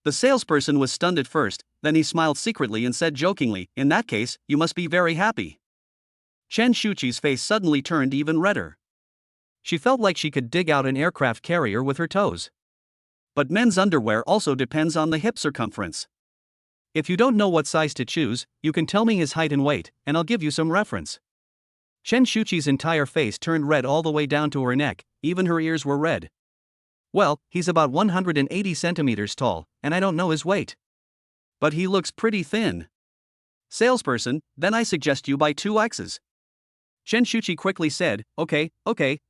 The salesperson was stunned at first, then he smiled secretly and said jokingly, "In that case, you must be very happy." Chen Shuchi's face suddenly turned even redder. She felt like she could dig out an aircraft carrier with her toes. But men's underwear also depends on the hip circumference. If you don't know what size to choose, you can tell me his height and weight, and I'll give you some reference. Chen Shuchi's entire face turned red all the way down to her neck, even her ears were red. Well, he's about 180 centimeters tall, and I don't know his weight. But he looks pretty thin. Salesperson, then I suggest you buy 2 X's. Shuchi quickly said, okay,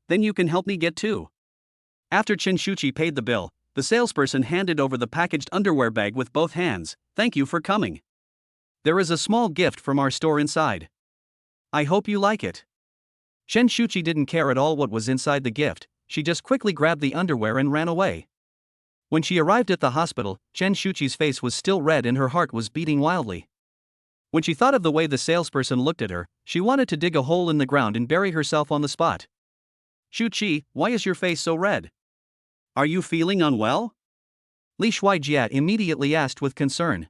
then you can help me get 2. After Shuchi paid the bill, the salesperson handed over the packaged underwear bag with both hands. Thank you for coming. There is a small gift from our store inside. I hope you like it. Shuchi didn't care at all what was inside the gift, she just quickly grabbed the underwear and ran away. When she arrived at the hospital, Shuchi's face was still red and her heart was beating wildly. When she thought of the way the salesperson looked at her, she wanted to dig a hole in the ground and bury herself on the spot. Shuchi, why is your face so red? Are you feeling unwell? Li Shuijie immediately asked with concern.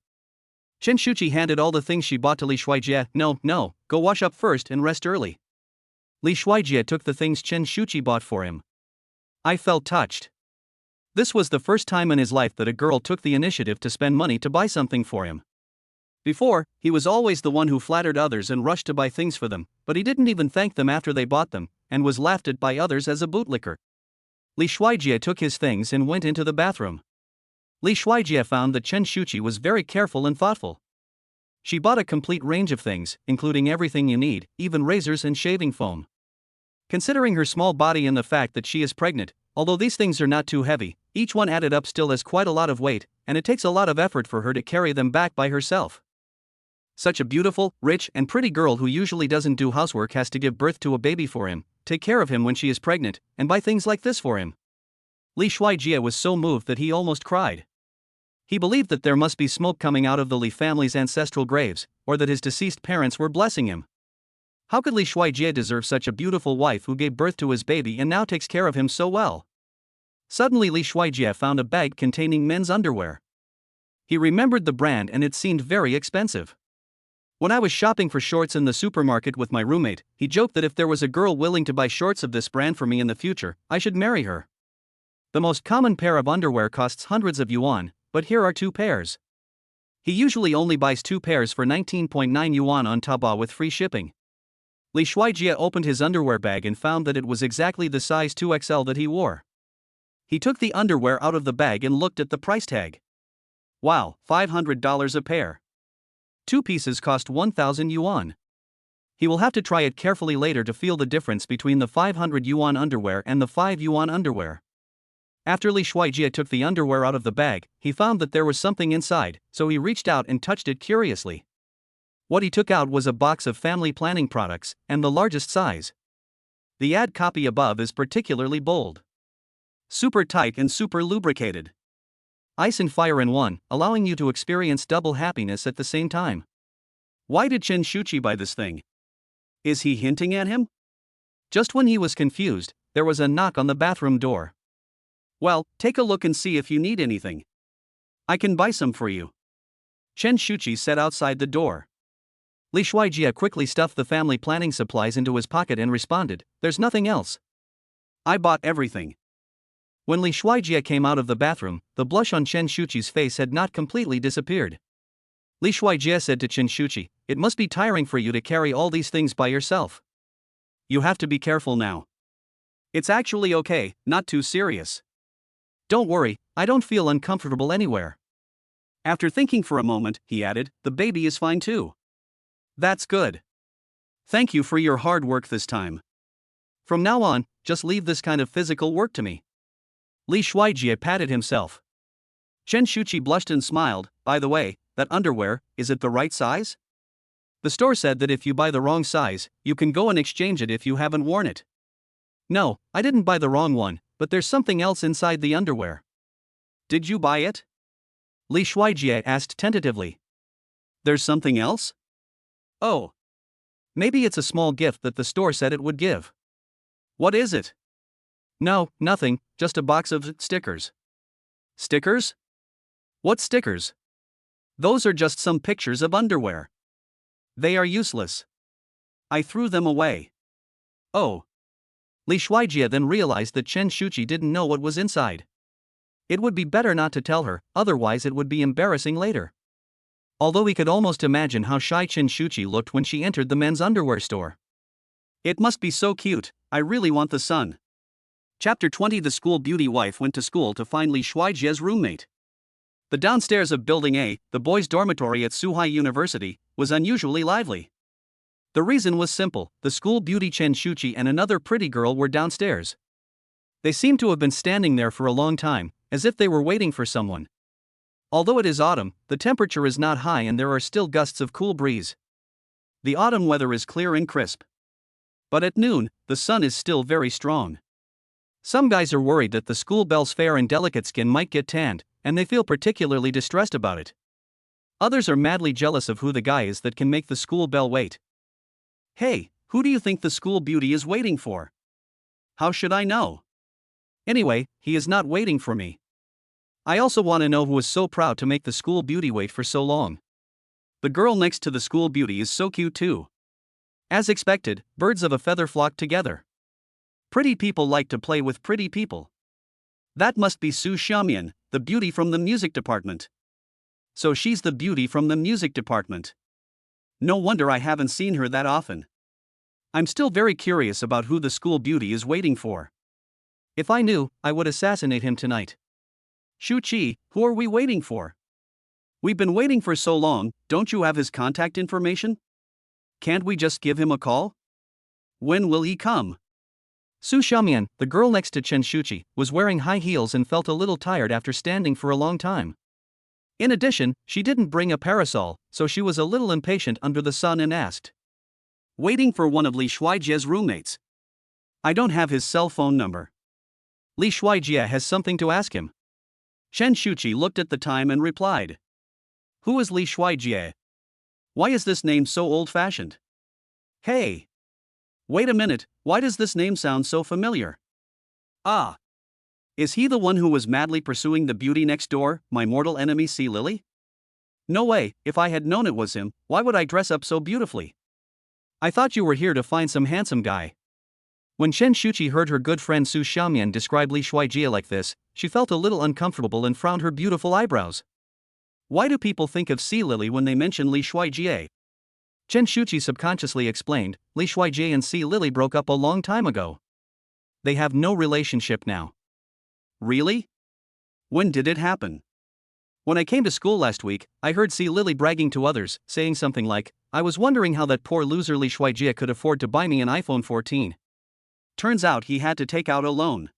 Shuchi handed all the things she bought to Li Shuijie. No, go wash up first and rest early. Li Shuijie took the things Shuchi bought for him. I felt touched. This was the first time in his life that a girl took the initiative to spend money to buy something for him. Before, he was always the one who flattered others and rushed to buy things for them, but he didn't even thank them after they bought them, and was laughed at by others as a bootlicker. Li Shuijie took his things and went into the bathroom. Li Shuijie found that Shuchi was very careful and thoughtful. She bought a complete range of things, including everything you need, even razors and shaving foam. Considering her small body and the fact that she is pregnant, although these things are not too heavy, each one added up still has quite a lot of weight, and it takes a lot of effort for her to carry them back by herself. Such a beautiful, rich, and pretty girl who usually doesn't do housework has to give birth to a baby for him, take care of him when she is pregnant, and buy things like this for him. Li Shuijie was so moved that he almost cried. He believed that there must be smoke coming out of the Li family's ancestral graves, or that his deceased parents were blessing him. How could Li Shuijie deserve such a beautiful wife who gave birth to his baby and now takes care of him so well? Suddenly Li Shuijie found a bag containing men's underwear. He remembered the brand and it seemed very expensive. When I was shopping for shorts in the supermarket with my roommate, he joked that if there was a girl willing to buy shorts of this brand for me in the future, I should marry her. The most common pair of underwear costs hundreds of yuan, but here are 2 pairs. He usually only buys 2 pairs for 19.9 yuan on Taobao with free shipping. Li Shuijie opened his underwear bag and found that it was exactly the size 2XL that he wore. He took the underwear out of the bag and looked at the price tag. Wow, $500 a pair. 2 pieces cost 1,000 yuan. He will have to try it carefully later to feel the difference between the 500 yuan underwear and the 5 yuan underwear. After Li Shuijie took the underwear out of the bag, he found that there was something inside, so he reached out and touched it curiously. What he took out was a box of family planning products, and the largest size. The ad copy above is particularly bold. Super tight and super lubricated. Ice and fire in one, allowing you to experience double happiness at the same time. Why did Shuchi buy this thing? Is he hinting at him? Just when he was confused, there was a knock on the bathroom door. Well, take a look and see if you need anything. I can buy some for you. Shuchi said outside the door. Li Shuijie quickly stuffed the family planning supplies into his pocket and responded, there's nothing else. I bought everything. When Li Shuijie came out of the bathroom, the blush on Shuchi's face had not completely disappeared. Li Shuijie said to Shuchi, it must be tiring for you to carry all these things by yourself. You have to be careful now. It's actually okay, not too serious. Don't worry, I don't feel uncomfortable anywhere. After thinking for a moment, he added, the baby is fine too. That's good. Thank you for your hard work this time. From now on, just leave this kind of physical work to me. Li Shuijie patted himself. Shuchi blushed and smiled, by the way, that underwear, is it the right size? The store said that if you buy the wrong size, you can go and exchange it if you haven't worn it. No, I didn't buy the wrong one, but there's something else inside the underwear. Did you buy it? Li Shuijie asked tentatively. There's something else? Oh. Maybe it's a small gift that the store said it would give. What is it? No, nothing, just a box of stickers. Stickers? What stickers? Those are just some pictures of underwear. They are useless. I threw them away. Oh. Li Shuijie then realized that Shuchi didn't know what was inside. It would be better not to tell her, otherwise it would be embarrassing later. Although he could almost imagine how shy Shuchi looked when she entered the men's underwear store. It must be so cute, I really want the son. Chapter 20. The school beauty wife went to school to find Li Shuijie's roommate. The downstairs of Building A, the boys' dormitory at Suhai University, was unusually lively. The reason was simple: the school beauty Chen Shuchi and another pretty girl were downstairs. They seemed to have been standing there for a long time, as if they were waiting for someone. Although it is autumn, the temperature is not high and there are still gusts of cool breeze. The autumn weather is clear and crisp. But at noon, the sun is still very strong. Some guys are worried that the school belle's fair and delicate skin might get tanned, and they feel particularly distressed about it. Others are madly jealous of who the guy is that can make the school belle wait. Hey, who do you think the school beauty is waiting for? How should I know? Anyway, he is not waiting for me. I also want to know who is so proud to make the school beauty wait for so long. The girl next to the school beauty is so cute too. As expected, birds of a feather flock together. Pretty people like to play with pretty people. That must be Su Xiaomian, the beauty from the music department. So she's the beauty from the music department. No wonder I haven't seen her that often. I'm still very curious about who the school beauty is waiting for. If I knew, I would assassinate him tonight. Shuchi, who are we waiting for? We've been waiting for so long, don't you have his contact information? Can't we just give him a call? When will he come? Su Xiaomian, the girl next to Chen Shuchi, was wearing high heels and felt a little tired after standing for a long time. In addition, she didn't bring a parasol, so she was a little impatient under the sun and asked. Waiting for one of Li Shuijie's roommates. I don't have his cell phone number. Li Shuijie has something to ask him. Chen Shuchi looked at the time and replied. Who is Li Shuijie? Why is this name so old-fashioned? Hey! Wait a minute, why does this name sound so familiar? Ah! Is he the one who was madly pursuing the beauty next door, my mortal enemy Sea Lily? No way, if I had known it was him, why would I dress up so beautifully? I thought you were here to find some handsome guy. When Chen Shuchi heard her good friend Su Xiaomian describe Li Shuijie like this, she felt a little uncomfortable and frowned her beautiful eyebrows. Why do people think of Sea Lily when they mention Li Shuijie? Chen Shuchi subconsciously explained, Li Shuijie and Sea Lily broke up a long time ago. They have no relationship now. Really? When did it happen? When I came to school last week, I heard Sea Lily bragging to others, saying something like, I was wondering how that poor loser Li Shuijie could afford to buy me an iPhone 14. Turns out he had to take out a loan.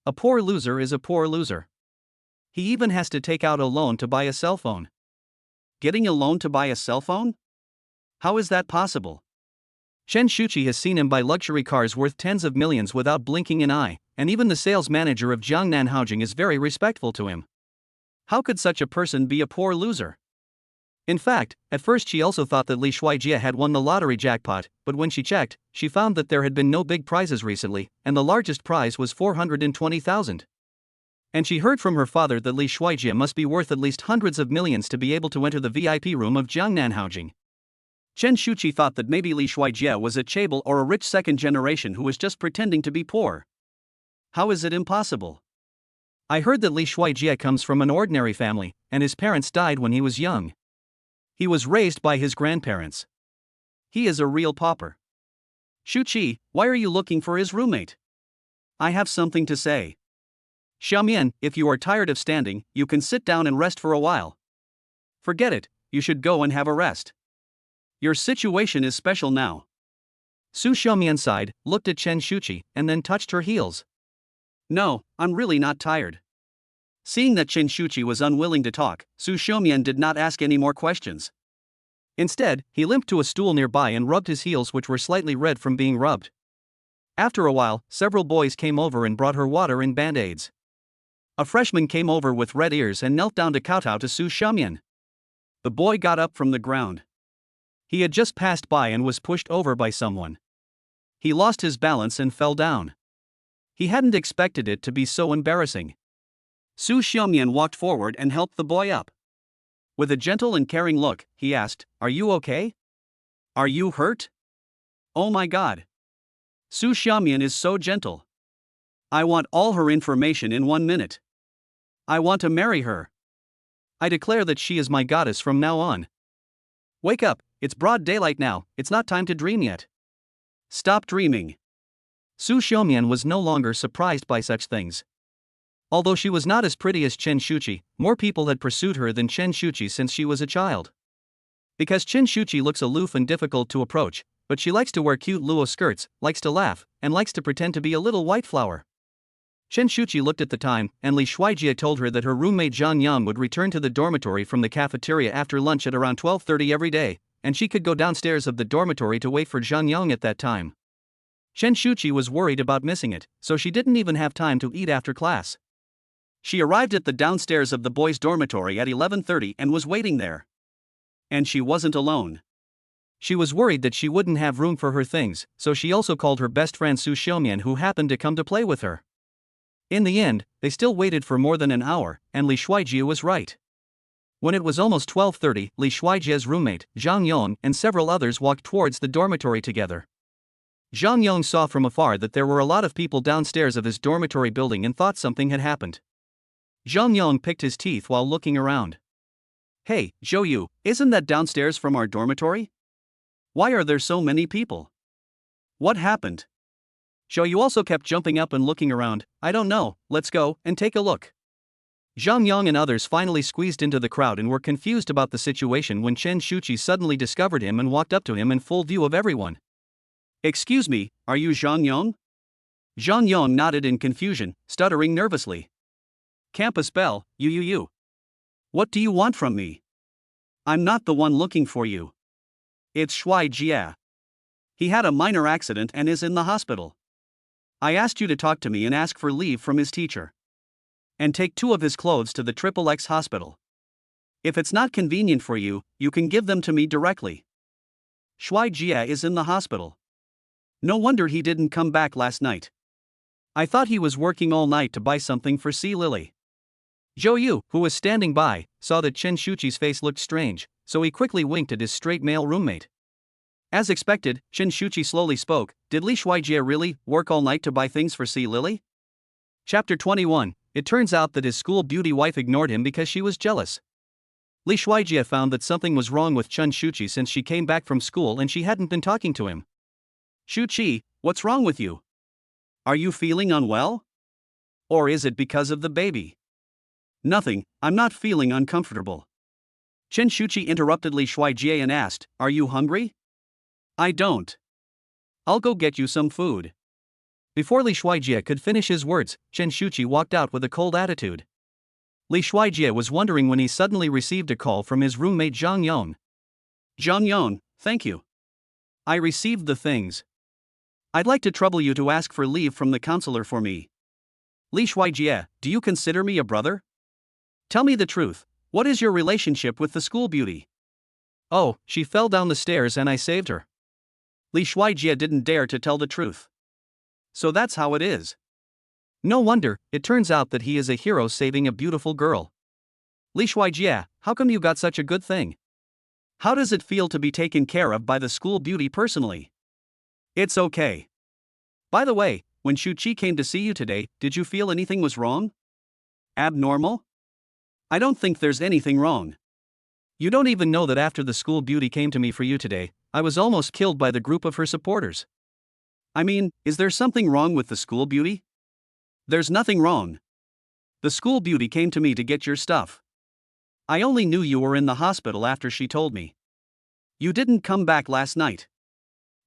A poor loser is a poor loser. He even has to take out a loan to buy a cell phone. Getting a loan to buy a cell phone? How is that possible? Chen Shuchi has seen him buy luxury cars worth tens of millions without blinking an eye, and even the sales manager of Jiangnan Haojing is very respectful to him. How could such a person be a poor loser? In fact, at first she also thought that Li Shuijie had won the lottery jackpot, but when she checked, she found that there had been no big prizes recently, and the largest prize was 420,000. And she heard from her father that Li Shuijie must be worth at least hundreds of millions to be able to enter the VIP room of Jiangnan Haojing. Chen Shuchi thought that maybe Li Shuijie was a chaebol or a rich second generation who was just pretending to be poor. How is it impossible? I heard that Li Shuijie comes from an ordinary family, and his parents died when he was young. He was raised by his grandparents. He is a real pauper. Shuchi, why are you looking for his roommate? I have something to say. Xiaomian, if you are tired of standing, you can sit down and rest for a while. Forget it, you should go and have a rest. Your situation is special now. Su Xiaomian sighed, looked at Chen Shuchi, and then touched her heels. No, I'm really not tired. Seeing that Chen Shuchi was unwilling to talk, Su Xiaomian did not ask any more questions. Instead, he limped to a stool nearby and rubbed his heels, which were slightly red from being rubbed. After a while, several boys came over and brought her water and band-aids. A freshman came over with red ears and knelt down to kowtow to Su Xiaomian. The boy got up from the ground. He had just passed by and was pushed over by someone. He lost his balance and fell down. He hadn't expected it to be so embarrassing. Su Xiaomian walked forward and helped the boy up. With a gentle and caring look, he asked, Are you okay? Are you hurt? Oh my God. Su Xiaomian is so gentle. I want all her information in 1 minute. I want to marry her. I declare that she is my goddess from now on. Wake up, it's broad daylight now, it's not time to dream yet. Stop dreaming. Su Xiaomian was no longer surprised by such things. Although she was not as pretty as Chen Shuchi, more people had pursued her than Chen Shuchi since she was a child. Because Chen Shuchi looks aloof and difficult to approach, but she likes to wear cute luo skirts, likes to laugh, and likes to pretend to be a little white flower. Chen Shuchi looked at the time, and Li Shuijie told her that her roommate Zhang Yang would return to the dormitory from the cafeteria after lunch at around 12:30 every day, and she could go downstairs of the dormitory to wait for Zhang Yang at that time. Chen Shuchi was worried about missing it, so she didn't even have time to eat after class. She arrived at the downstairs of the boys' dormitory at 11:30 and was waiting there. And she wasn't alone. She was worried that she wouldn't have room for her things, so she also called her best friend Su Xiumian, who happened to come to play with her. In the end, they still waited for more than an hour, and Li Shuijie was right. When it was almost 12:30, Li Shuijie's roommate, Zhang Yong, and several others walked towards the dormitory together. Zhang Yong saw from afar that there were a lot of people downstairs of his dormitory building and thought something had happened. Zhang Yong picked his teeth while looking around. "Hey, Zhou Yu, isn't that downstairs from our dormitory? Why are there so many people? What happened?" Zhou Yu also kept jumping up and looking around. "I don't know, let's go and take a look." Zhang Yang and others finally squeezed into the crowd and were confused about the situation when Chen Shuchi suddenly discovered him and walked up to him in full view of everyone. "Excuse me, are you Zhang Yang?" Zhang Yang nodded in confusion, stuttering nervously. "Campus bell, you. What do you want from me? I'm not the one looking for you. It's Shui Jia. He had a minor accident and is in the hospital. I asked you to talk to me and ask for leave from his teacher. And take 2 of his clothes to the XXX hospital. If it's not convenient for you, you can give them to me directly. Shui Jia is in the hospital. No wonder he didn't come back last night. I thought he was working all night to buy something for C. Lily." Zhou Yu, who was standing by, saw that Chen Shuchi's face looked strange, so he quickly winked at his straight male roommate. As expected, Chen Shuchi slowly spoke. "Did Li Shuijie really work all night to buy things for C. Lily?" Chapter 21. It turns out that his school beauty wife ignored him because she was jealous. Li Shuijie found that something was wrong with Chen Shuchi since she came back from school and she hadn't been talking to him. "Shuchi, what's wrong with you? Are you feeling unwell? Or is it because of the baby?" "Nothing, I'm not feeling uncomfortable." Chen Shuchi interrupted Li Shuijie and asked, "Are you hungry?" "I don't. I'll go get you some food." Before Li Shuijie could finish his words, Chen Shuchi walked out with a cold attitude. Li Shuijie was wondering when he suddenly received a call from his roommate Zhang Yong. "Zhang Yong, thank you. I received the things. I'd like to trouble you to ask for leave from the counselor for me." "Li Shuijie, do you consider me a brother? Tell me the truth, what is your relationship with the school beauty?" "Oh, she fell down the stairs and I saved her." Li Shuijie didn't dare to tell the truth. "So that's how it is. No wonder, it turns out that he is a hero saving a beautiful girl. Li Shuijie, how come you got such a good thing? How does it feel to be taken care of by the school beauty personally?" "It's okay. By the way, when Shuchi came to see you today, did you feel anything was wrong? Abnormal?" "I don't think there's anything wrong. You don't even know that after the school beauty came to me for you today, I was almost killed by the group of her supporters. I mean, is there something wrong with the school beauty?" "There's nothing wrong. The school beauty came to me to get your stuff. I only knew you were in the hospital after she told me. You didn't come back last night.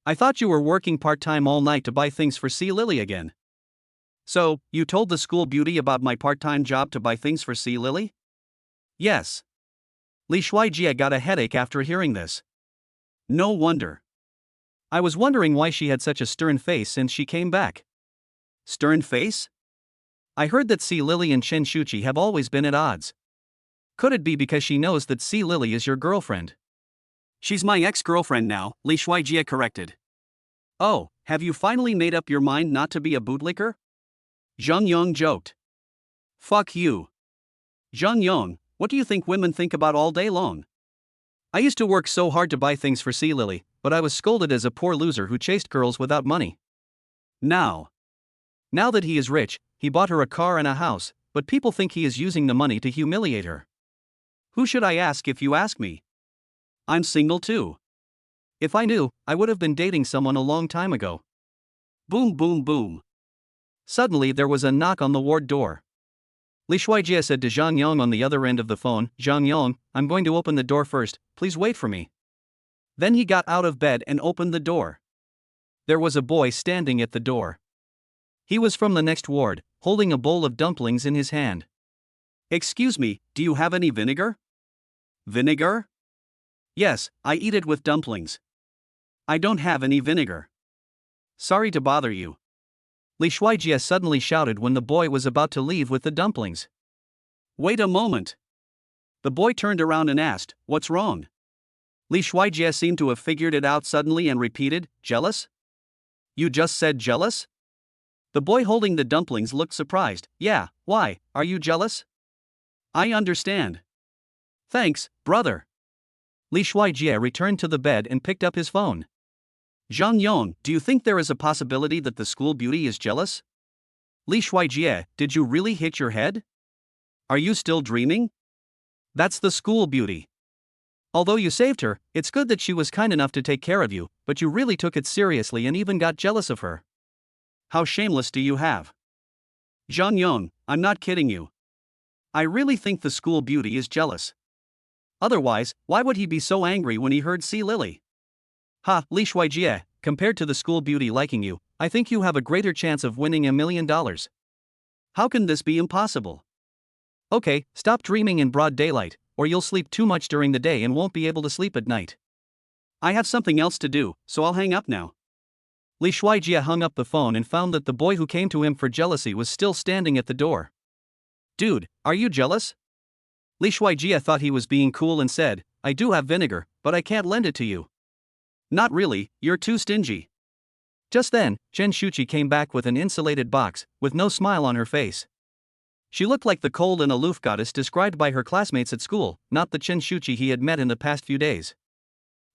I thought you were working part-time all night to buy things for C. Lily again." "So, you told the school beauty about my part-time job to buy things for C. Lily?" "Yes." Li Shuijie got a headache after hearing this. No wonder. I was wondering why she had such a stern face since she came back. Stern face? I heard that C. Lily and Chen Shuchi have always been at odds. Could it be because she knows that C. Lily is your girlfriend? "She's my ex-girlfriend now," Li Shuijie corrected. "Oh, have you finally made up your mind not to be a bootlicker?" Zhang Yong joked. "Fuck you. Zhang Yong, what do you think women think about all day long? I used to work so hard to buy things for C. Lily, but I was scolded as a poor loser who chased girls without money. Now that he is rich, he bought her a car and a house, but people think he is using the money to humiliate her. Who should I ask if you ask me? I'm single too. If I knew, I would have been dating someone a long time ago." Boom boom boom. Suddenly there was a knock on the ward door. Li Shuijie said to Zhang Yong on the other end of the phone, Zhang Yong, I'm going to open the door first, please wait for me. Then he got out of bed and opened the door. There was a boy standing at the door. He was from the next ward, holding a bowl of dumplings in his hand. Excuse me, do you have any vinegar? Vinegar? Yes, I eat it with dumplings. I don't have any vinegar. Sorry to bother you. Li Shuijie suddenly shouted when the boy was about to leave with the dumplings. Wait a moment. The boy turned around and asked, what's wrong? Li Shuijie seemed to have figured it out suddenly and repeated, jealous? You just said jealous? The boy holding the dumplings looked surprised. Yeah, why, are you jealous? I understand. Thanks, brother. Li Shuijie returned to the bed and picked up his phone. Zhang Yong, do you think there is a possibility that the school beauty is jealous? Li Shuijie, did you really hit your head? Are you still dreaming? That's the school beauty. Although you saved her, it's good that she was kind enough to take care of you, but you really took it seriously and even got jealous of her. How shameless do you have? Zhang Yong, I'm not kidding you. I really think the school beauty is jealous. Otherwise, why would he be so angry when he heard "See Lily"? Ha, Li Shuijie, compared to the school beauty liking you, I think you have a greater chance of winning $1 million. How can this be impossible? Okay, stop dreaming in broad daylight, or you'll sleep too much during the day and won't be able to sleep at night. I have something else to do, so I'll hang up now. Li Shuijie hung up the phone and found that the boy who came to him for jealousy was still standing at the door. Dude, are you jealous? Li Shuijie thought he was being cool and said, I do have vinegar, but I can't lend it to you. Not really, you're too stingy. Just then, Shuchi came back with an insulated box, with no smile on her face. She looked like the cold and aloof goddess described by her classmates at school, not the Shuchi he had met in the past few days.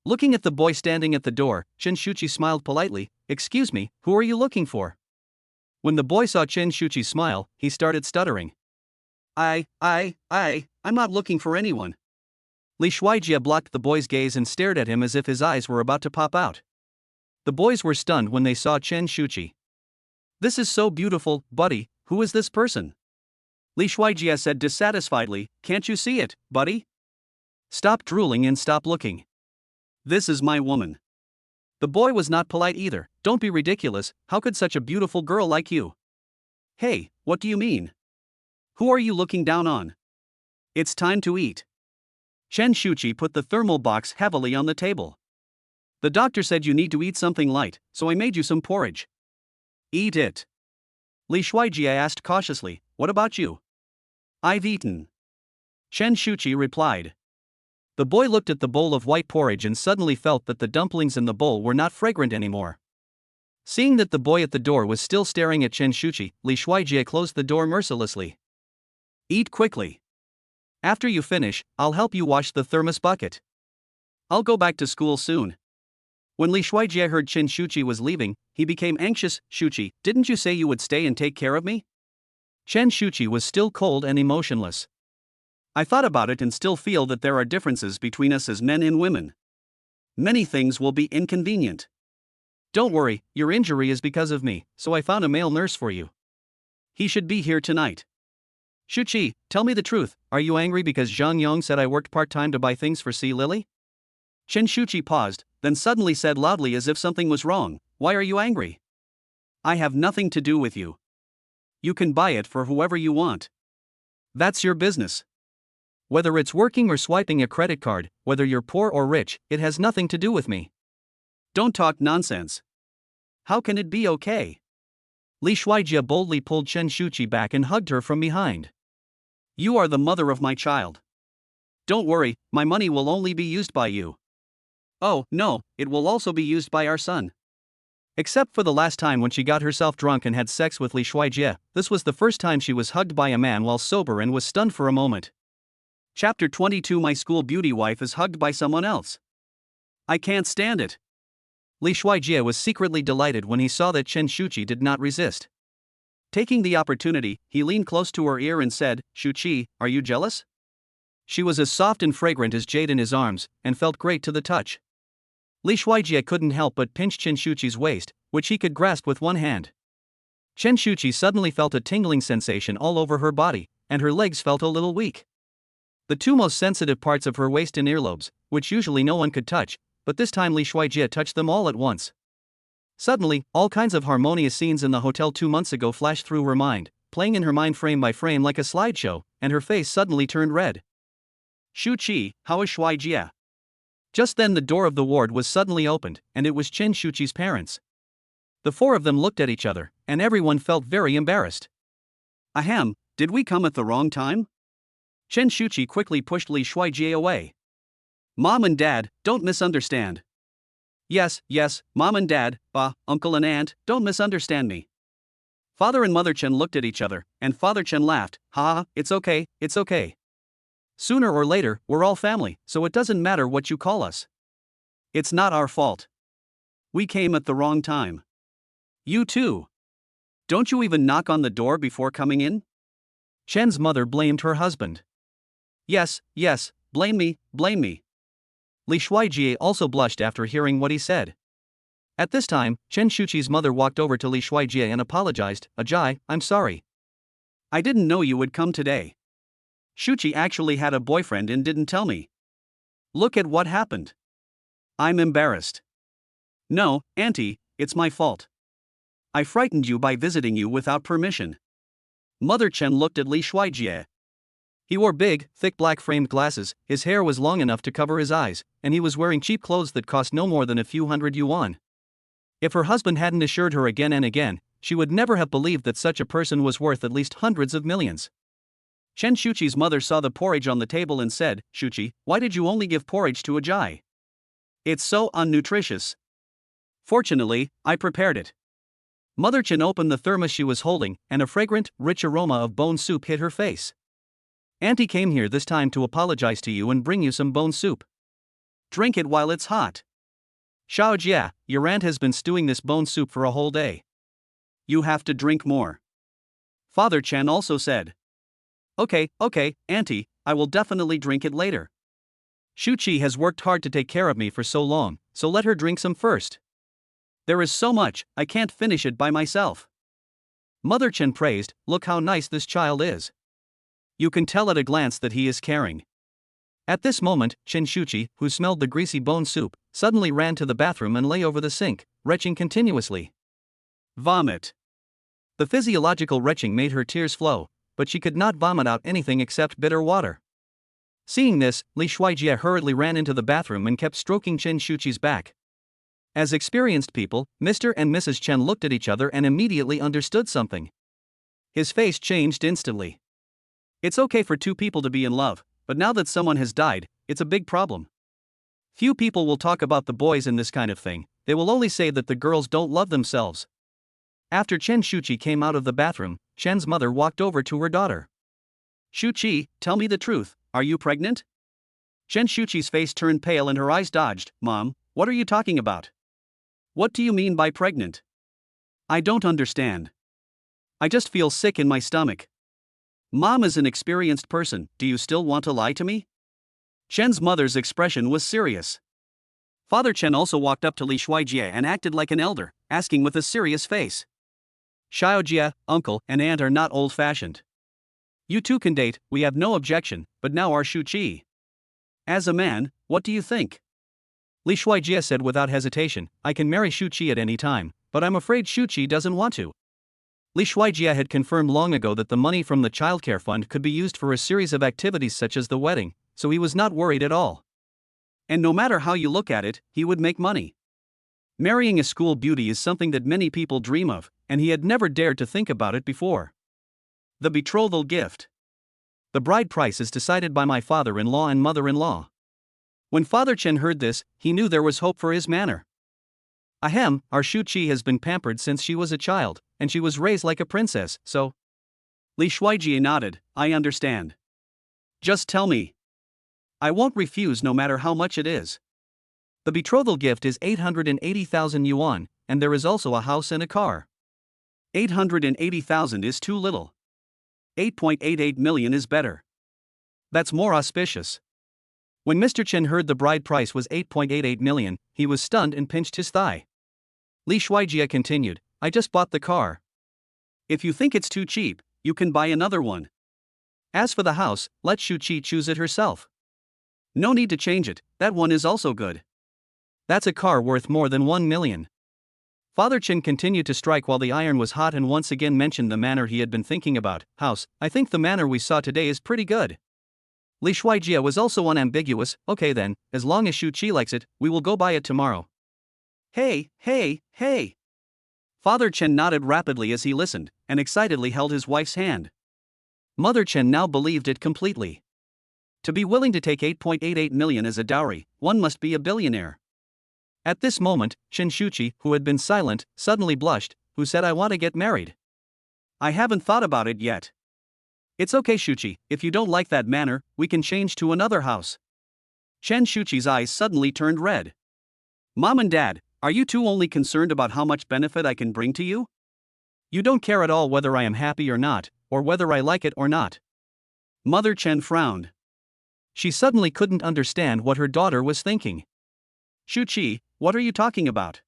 Looking at the boy standing at the door, Shuchi smiled politely, Excuse me, who are you looking for? When the boy saw Shuchi's smile, he started stuttering. I'm not looking for anyone. Li Shuijie blocked the boy's gaze and stared at him as if his eyes were about to pop out. The boys were stunned when they saw Shuchi. This is so beautiful, buddy, who is this person? Li Shuijie said dissatisfiedly, Can't you see it, buddy? Stop drooling and stop looking. This is my woman. The boy was not polite either. Don't be ridiculous, how could such a beautiful girl like you? Hey, what do you mean? Who are you looking down on? It's time to eat. Shuchi put the thermal box heavily on the table. The doctor said you need to eat something light, so I made you some porridge. Eat it. Li Shuijie asked cautiously, What about you? I've eaten. Shuchi replied. The boy looked at the bowl of white porridge and suddenly felt that the dumplings in the bowl were not fragrant anymore. Seeing that the boy at the door was still staring at Shuchi, Li Shuijie closed the door mercilessly. Eat quickly. After you finish, I'll help you wash the thermos bucket. I'll go back to school soon. When Li Shuijie heard Shuchi was leaving, he became anxious. Shuchi, didn't you say you would stay and take care of me? Shuchi was still cold and emotionless. I thought about it and still feel that there are differences between us as men and women. Many things will be inconvenient. Don't worry, your injury is because of me, so I found a male nurse for you. He should be here tonight. Shuchi, tell me the truth, are you angry because Zhang Yong said I worked part-time to buy things for C. Lily? Shuchi paused, then suddenly said loudly as if something was wrong, Why are you angry? I have nothing to do with you. You can buy it for whoever you want. That's your business. Whether it's working or swiping a credit card, whether you're poor or rich, it has nothing to do with me. Don't talk nonsense. How can it be okay? Li Shuijie boldly pulled Shuchi back and hugged her from behind. You are the mother of my child. Don't worry, my money will only be used by you. Oh, no, it will also be used by our son. Except for the last time when she got herself drunk and had sex with Li Shuijie, this was the first time she was hugged by a man while sober and was stunned for a moment. Chapter 22 My school beauty wife is hugged by someone else. I can't stand it. Li Shuijie was secretly delighted when he saw that Shuchi did not resist. Taking the opportunity, he leaned close to her ear and said, Shuchi, are you jealous? She was as soft and fragrant as jade in his arms, and felt great to the touch. Li Shuijie couldn't help but pinch Shuchi's waist, which he could grasp with one hand. Shuchi suddenly felt a tingling sensation all over her body, and her legs felt a little weak. The two most sensitive parts of her waist and earlobes, which usually no one could touch, but this time Li Shuijie touched them all at once. Suddenly, all kinds of harmonious scenes in the hotel 2 months ago flashed through her mind, playing in her mind frame by frame like a slideshow, and her face suddenly turned red. Shuchi, how is Shuijie? Just then the door of the ward was suddenly opened, and it was Chen Shuchi's parents. The four of them looked at each other, and everyone felt very embarrassed. Ahem, did we come at the wrong time? Chen Shuchi quickly pushed Li Shuijie away. Mom and Dad, don't misunderstand. Yes, Mom and Dad, Uncle and Aunt, don't misunderstand me. Father and Mother Chen looked at each other, and Father Chen laughed, ha, it's okay. Sooner or later, we're all family, so it doesn't matter what you call us. It's not our fault. We came at the wrong time. You too. Don't you even knock on the door before coming in? Chen's mother blamed her husband. Yes, blame me. Li Shuijie also blushed after hearing what he said. At this time, Chen Shuchi's mother walked over to Li Shuijie and apologized, Ajay, I'm sorry. I didn't know you would come today. Shuchi actually had a boyfriend and didn't tell me. Look at what happened. I'm embarrassed. No, Auntie, it's my fault. I frightened you by visiting you without permission. Mother Chen looked at Li Shuijie. He wore big, thick black framed glasses, his hair was long enough to cover his eyes, and he was wearing cheap clothes that cost no more than a few hundred yuan. If her husband hadn't assured her again and again, she would never have believed that such a person was worth at least hundreds of millions. Chen Shuchi's mother saw the porridge on the table and said, Shuchi, why did you only give porridge to Ajay? It's so unnutritious. Fortunately, I prepared it. Mother Chen opened the thermos she was holding, and a fragrant, rich aroma of bone soup hit her face. Auntie came here this time to apologize to you and bring you some bone soup. Drink it while it's hot. Xiaojia, your aunt has been stewing this bone soup for a whole day. You have to drink more. Father Chen also said. Okay, Auntie, I will definitely drink it later. Shuchi has worked hard to take care of me for so long, so let her drink some first. There is so much, I can't finish it by myself. Mother Chen praised, look how nice this child is. You can tell at a glance that he is caring. At this moment, Chen Shuchi, who smelled the greasy bone soup, suddenly ran to the bathroom and lay over the sink, retching continuously. Vomit. The physiological retching made her tears flow, but she could not vomit out anything except bitter water. Seeing this, Li Shuijie hurriedly ran into the bathroom and kept stroking Chen Shuchi's back. As experienced people, Mr. and Mrs. Chen looked at each other and immediately understood something. His face changed instantly. It's okay for two people to be in love, but now that someone has died, it's a big problem. Few people will talk about the boys in this kind of thing, they will only say that the girls don't love themselves. After Chen Shuchi came out of the bathroom, Chen's mother walked over to her daughter. Shuchi, tell me the truth, are you pregnant? Chen Shuchi's face turned pale and her eyes dodged. Mom, what are you talking about? What do you mean by pregnant? I don't understand. I just feel sick in my stomach. Mom is an experienced person, do you still want to lie to me? Chen's mother's expression was serious. Father Chen also walked up to Li Shuijie and acted like an elder, asking with a serious face. Xiaojia, uncle, and aunt are not old-fashioned. You two can date, we have no objection, but now our Shuchi. As a man, what do you think? Li Shuijie said without hesitation, I can marry Shuchi at any time, but I'm afraid Shuchi doesn't want to. Li Shuijie had confirmed long ago that the money from the childcare fund could be used for a series of activities such as the wedding, so he was not worried at all. And no matter how you look at it, he would make money. Marrying a school beauty is something that many people dream of, and he had never dared to think about it before. The betrothal gift. The bride price is decided by my father-in-law and mother-in-law. When Father Chen heard this, he knew there was hope for his manor. Ahem, our Shuchi has been pampered since she was a child, and she was raised like a princess, so. Li Shuijie nodded, I understand. Just tell me. I won't refuse no matter how much it is. The betrothal gift is 880,000 yuan, and there is also a house and a car. 880,000 is too little. 8.88 million is better. That's more auspicious. When Mr. Chen heard the bride price was 8.88 million, he was stunned and pinched his thigh. Li Shuijie continued, I just bought the car. If you think it's too cheap, you can buy another one. As for the house, let Shuchi choose it herself. No need to change it, that one is also good. That's a car worth more than 1 million. Father Chen continued to strike while the iron was hot and once again mentioned the manor he had been thinking about. House, I think the manor we saw today is pretty good. Li Shuijie was also unambiguous. Okay then, as long as Shuchi likes it, we will go buy it tomorrow. Hey. Father Chen nodded rapidly as he listened, and excitedly held his wife's hand. Mother Chen now believed it completely. To be willing to take 8.88 million as a dowry, one must be a billionaire. At this moment, Chen Shuchi, who had been silent, suddenly blushed, who said, I want to get married. I haven't thought about it yet. It's okay Shuchi, if you don't like that manor, we can change to another house. Chen Shuchi's eyes suddenly turned red. Mom and Dad, are you two only concerned about how much benefit I can bring to you? You don't care at all whether I am happy or not, or whether I like it or not. Mother Chen frowned. She suddenly couldn't understand what her daughter was thinking. Shuchi, what are you talking about?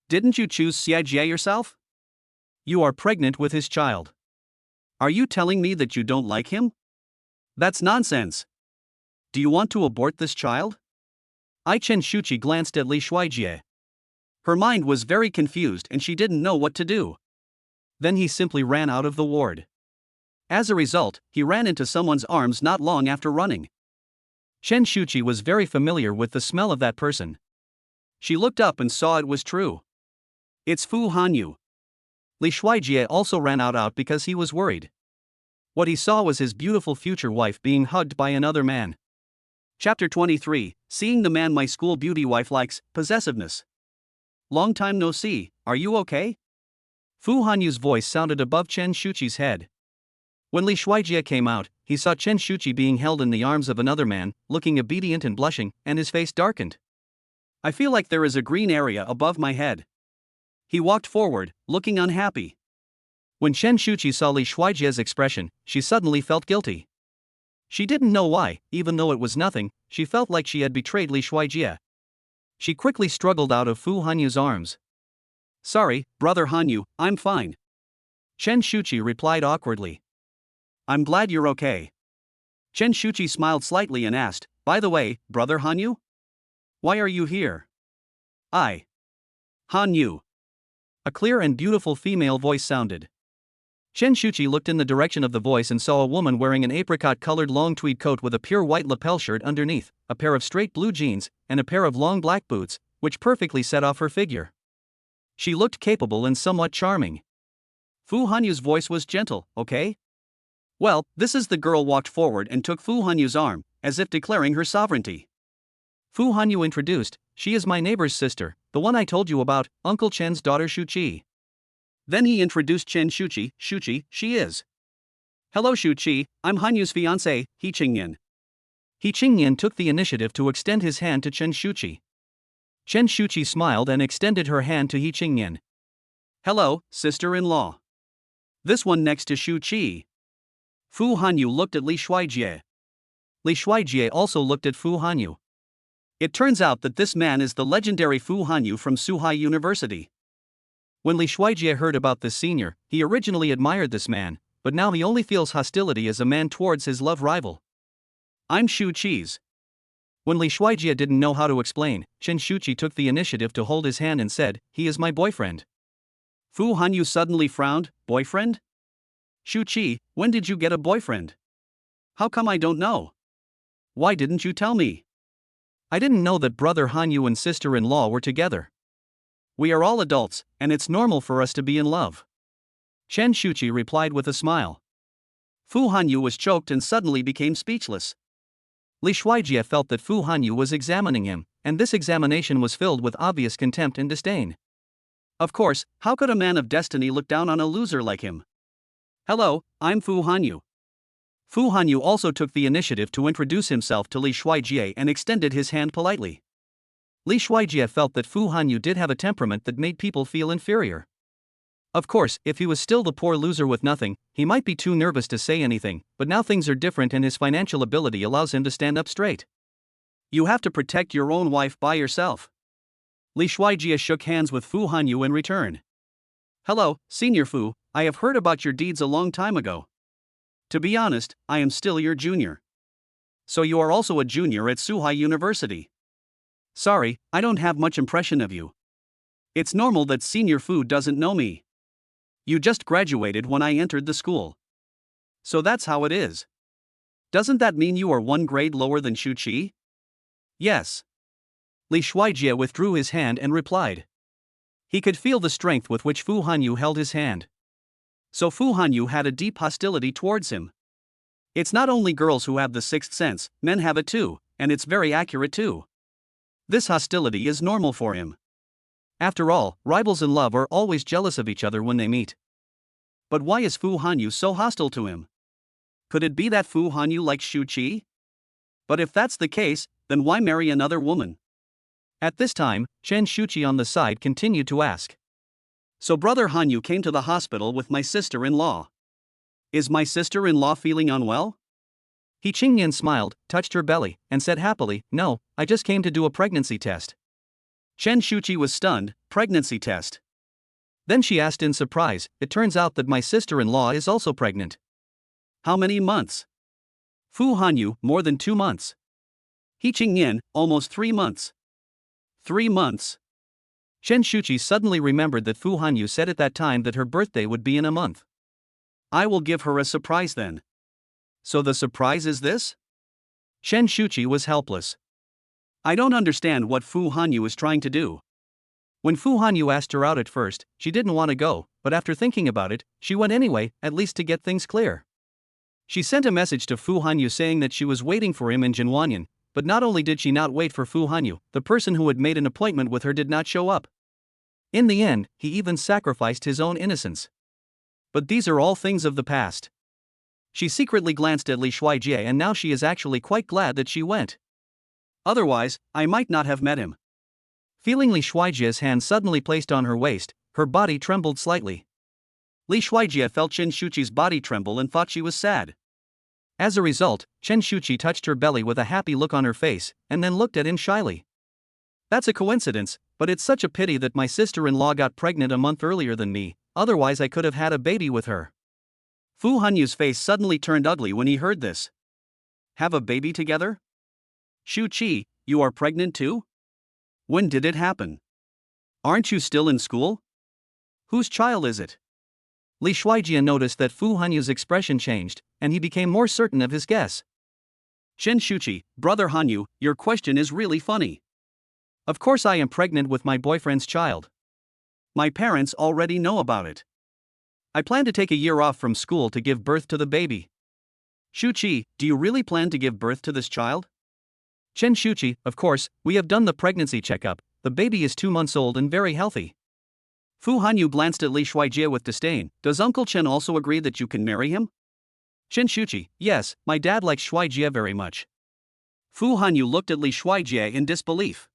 Didn't you choose Xiajie yourself? You are pregnant with his child. Are you telling me that you don't like him? That's nonsense. Do you want to abort this child? Chen Shuchi glanced at Li Shuijie. Her mind was very confused and she didn't know what to do. Then he simply ran out of the ward. As a result, he ran into someone's arms not long after running. Chen Shuchi was very familiar with the smell of that person. She looked up and saw it was true. It's Fu Hanyu. Li Shuijie also ran out because he was worried. What he saw was his beautiful future wife being hugged by another man. Chapter 23, Seeing the Man My School Beauty Wife Likes, Possessiveness. Long time no see, are you okay? Fu Hanyu's voice sounded above Chen Shuchi's head. When Li Shuijie came out, he saw Chen Shuchi being held in the arms of another man, looking obedient and blushing, and his face darkened. I feel like there is a green area above my head. He walked forward, looking unhappy. When Chen Shuchi saw Li Shuijie's expression, she suddenly felt guilty. She didn't know why, even though it was nothing, she felt like she had betrayed Li Shuijie. She quickly struggled out of Fu Hanyu's arms. Sorry, brother Hanyu, I'm fine. Chen Shuchi replied awkwardly. I'm glad you're okay. Chen Shuchi smiled slightly and asked, by the way, brother Hanyu? Why are you here? Hanyu. A clear and beautiful female voice sounded. Chen Shuchi looked in the direction of the voice and saw a woman wearing an apricot-colored long tweed coat with a pure white lapel shirt underneath, a pair of straight blue jeans, and a pair of long black boots, which perfectly set off her figure. She looked capable and somewhat charming. Fu Hanyu's voice was gentle, okay? Well, this is the girl walked forward and took Fu Hanyu's arm, as if declaring her sovereignty. Fu Hanyu introduced, she is my neighbor's sister, the one I told you about, Uncle Chen's daughter Shuchi. Then he introduced Chen Shuchi, she is. Hello Shuchi, I'm Hanyu's fiancé, He Qingyan. He Qingyan took the initiative to extend his hand to Chen Shuchi. Chen Shuchi smiled and extended her hand to He Qingyan. Hello, sister-in-law. This one next to Shuchi. Fu Hanyu looked at Li Shuijie. Li Shuijie also looked at Fu Hanyu. It turns out that this man is the legendary Fu Hanyu from Suhai University. When Li Shuijie heard about this senior, he originally admired this man, but now he only feels hostility as a man towards his love rival. I'm Shuchi's. When Li Shuijie didn't know how to explain, Chen Shuchi took the initiative to hold his hand and said, he is my boyfriend. Fu Hanyu suddenly frowned, boyfriend? Shuchi, when did you get a boyfriend? How come I don't know? Why didn't you tell me? I didn't know that brother Hanyu and sister-in-law were together. We are all adults, and it's normal for us to be in love. Chen Shuchi replied with a smile. Fu Hanyu was choked and suddenly became speechless. Li Shuijie felt that Fu Hanyu was examining him, and this examination was filled with obvious contempt and disdain. Of course, how could a man of destiny look down on a loser like him? Hello, I'm Fu Hanyu. Fu Hanyu also took the initiative to introduce himself to Li Shuijie and extended his hand politely. Li Shuijie felt that Fu Hanyu did have a temperament that made people feel inferior. Of course, if he was still the poor loser with nothing, he might be too nervous to say anything, but now things are different and his financial ability allows him to stand up straight. You have to protect your own wife by yourself. Li Shuijie shook hands with Fu Hanyu in return. Hello, Senior Fu, I have heard about your deeds a long time ago. To be honest, I am still your junior. So you are also a junior at Suhai University. Sorry, I don't have much impression of you. It's normal that senior Fu doesn't know me. You just graduated when I entered the school. So that's how it is. Doesn't that mean you are one grade lower than Shuchi? Yes. Li Shuijie withdrew his hand and replied. He could feel the strength with which Fu Hanyu held his hand. So Fu Hanyu had a deep hostility towards him. It's not only girls who have the sixth sense, men have it too, and it's very accurate too. This hostility is normal for him. After all, rivals in love are always jealous of each other when they meet. But why is Fu Hanyu so hostile to him? Could it be that Fu Hanyu likes Shuchi? But if that's the case, then why marry another woman? At this time, Chen Shuchi on the side continued to ask. So brother Hanyu came to the hospital with my sister-in-law. Is my sister-in-law feeling unwell? He Qingyan smiled, touched her belly, and said happily, no, I just came to do a pregnancy test. Chen Shuchi was stunned, pregnancy test. Then she asked in surprise, it turns out that my sister-in-law is also pregnant. How many months? Fu Hanyu, more than 2 months. He Qingyan, almost 3 months. 3 months. Chen Shuchi suddenly remembered that Fu Hanyu said at that time that her birthday would be in a month. I will give her a surprise then. So the surprise is this? Chen Shuchi was helpless. I don't understand what Fu Hanyu is trying to do. When Fu Hanyu asked her out at first, she didn't want to go, but after thinking about it, she went anyway, at least to get things clear. She sent a message to Fu Hanyu saying that she was waiting for him in Jinwanyan, but not only did she not wait for Fu Hanyu, the person who had made an appointment with her did not show up. In the end, he even sacrificed his own innocence. But these are all things of the past. She secretly glanced at Li Shuijie and now she is actually quite glad that she went. Otherwise, I might not have met him. Feeling Li Shuijie's hand suddenly placed on her waist, her body trembled slightly. Li Shuijie felt Chen Shuchi's body tremble and thought she was sad. As a result, Chen Shuchi touched her belly with a happy look on her face, and then looked at him shyly. That's a coincidence, but it's such a pity that my sister-in-law got pregnant a month earlier than me, otherwise I could have had a baby with her. Fu Hanyu's face suddenly turned ugly when he heard this. Have a baby together? Shuchi, you are pregnant too? When did it happen? Aren't you still in school? Whose child is it? Li Shuijie noticed that Fu Hanyu's expression changed, and he became more certain of his guess. Chen Shuchi, brother Hanyu, your question is really funny. Of course I am pregnant with my boyfriend's child. My parents already know about it. I plan to take a year off from school to give birth to the baby. Shuchi, do you really plan to give birth to this child? Chen Shuchi, of course, we have done the pregnancy checkup, the baby is 2 months old and very healthy. Fu Hanyu glanced at Li Shuijie with disdain. Does Uncle Chen also agree that you can marry him? Chen Shuchi, yes, my dad likes Shuijie very much. Fu Hanyu looked at Li Shuijie in disbelief.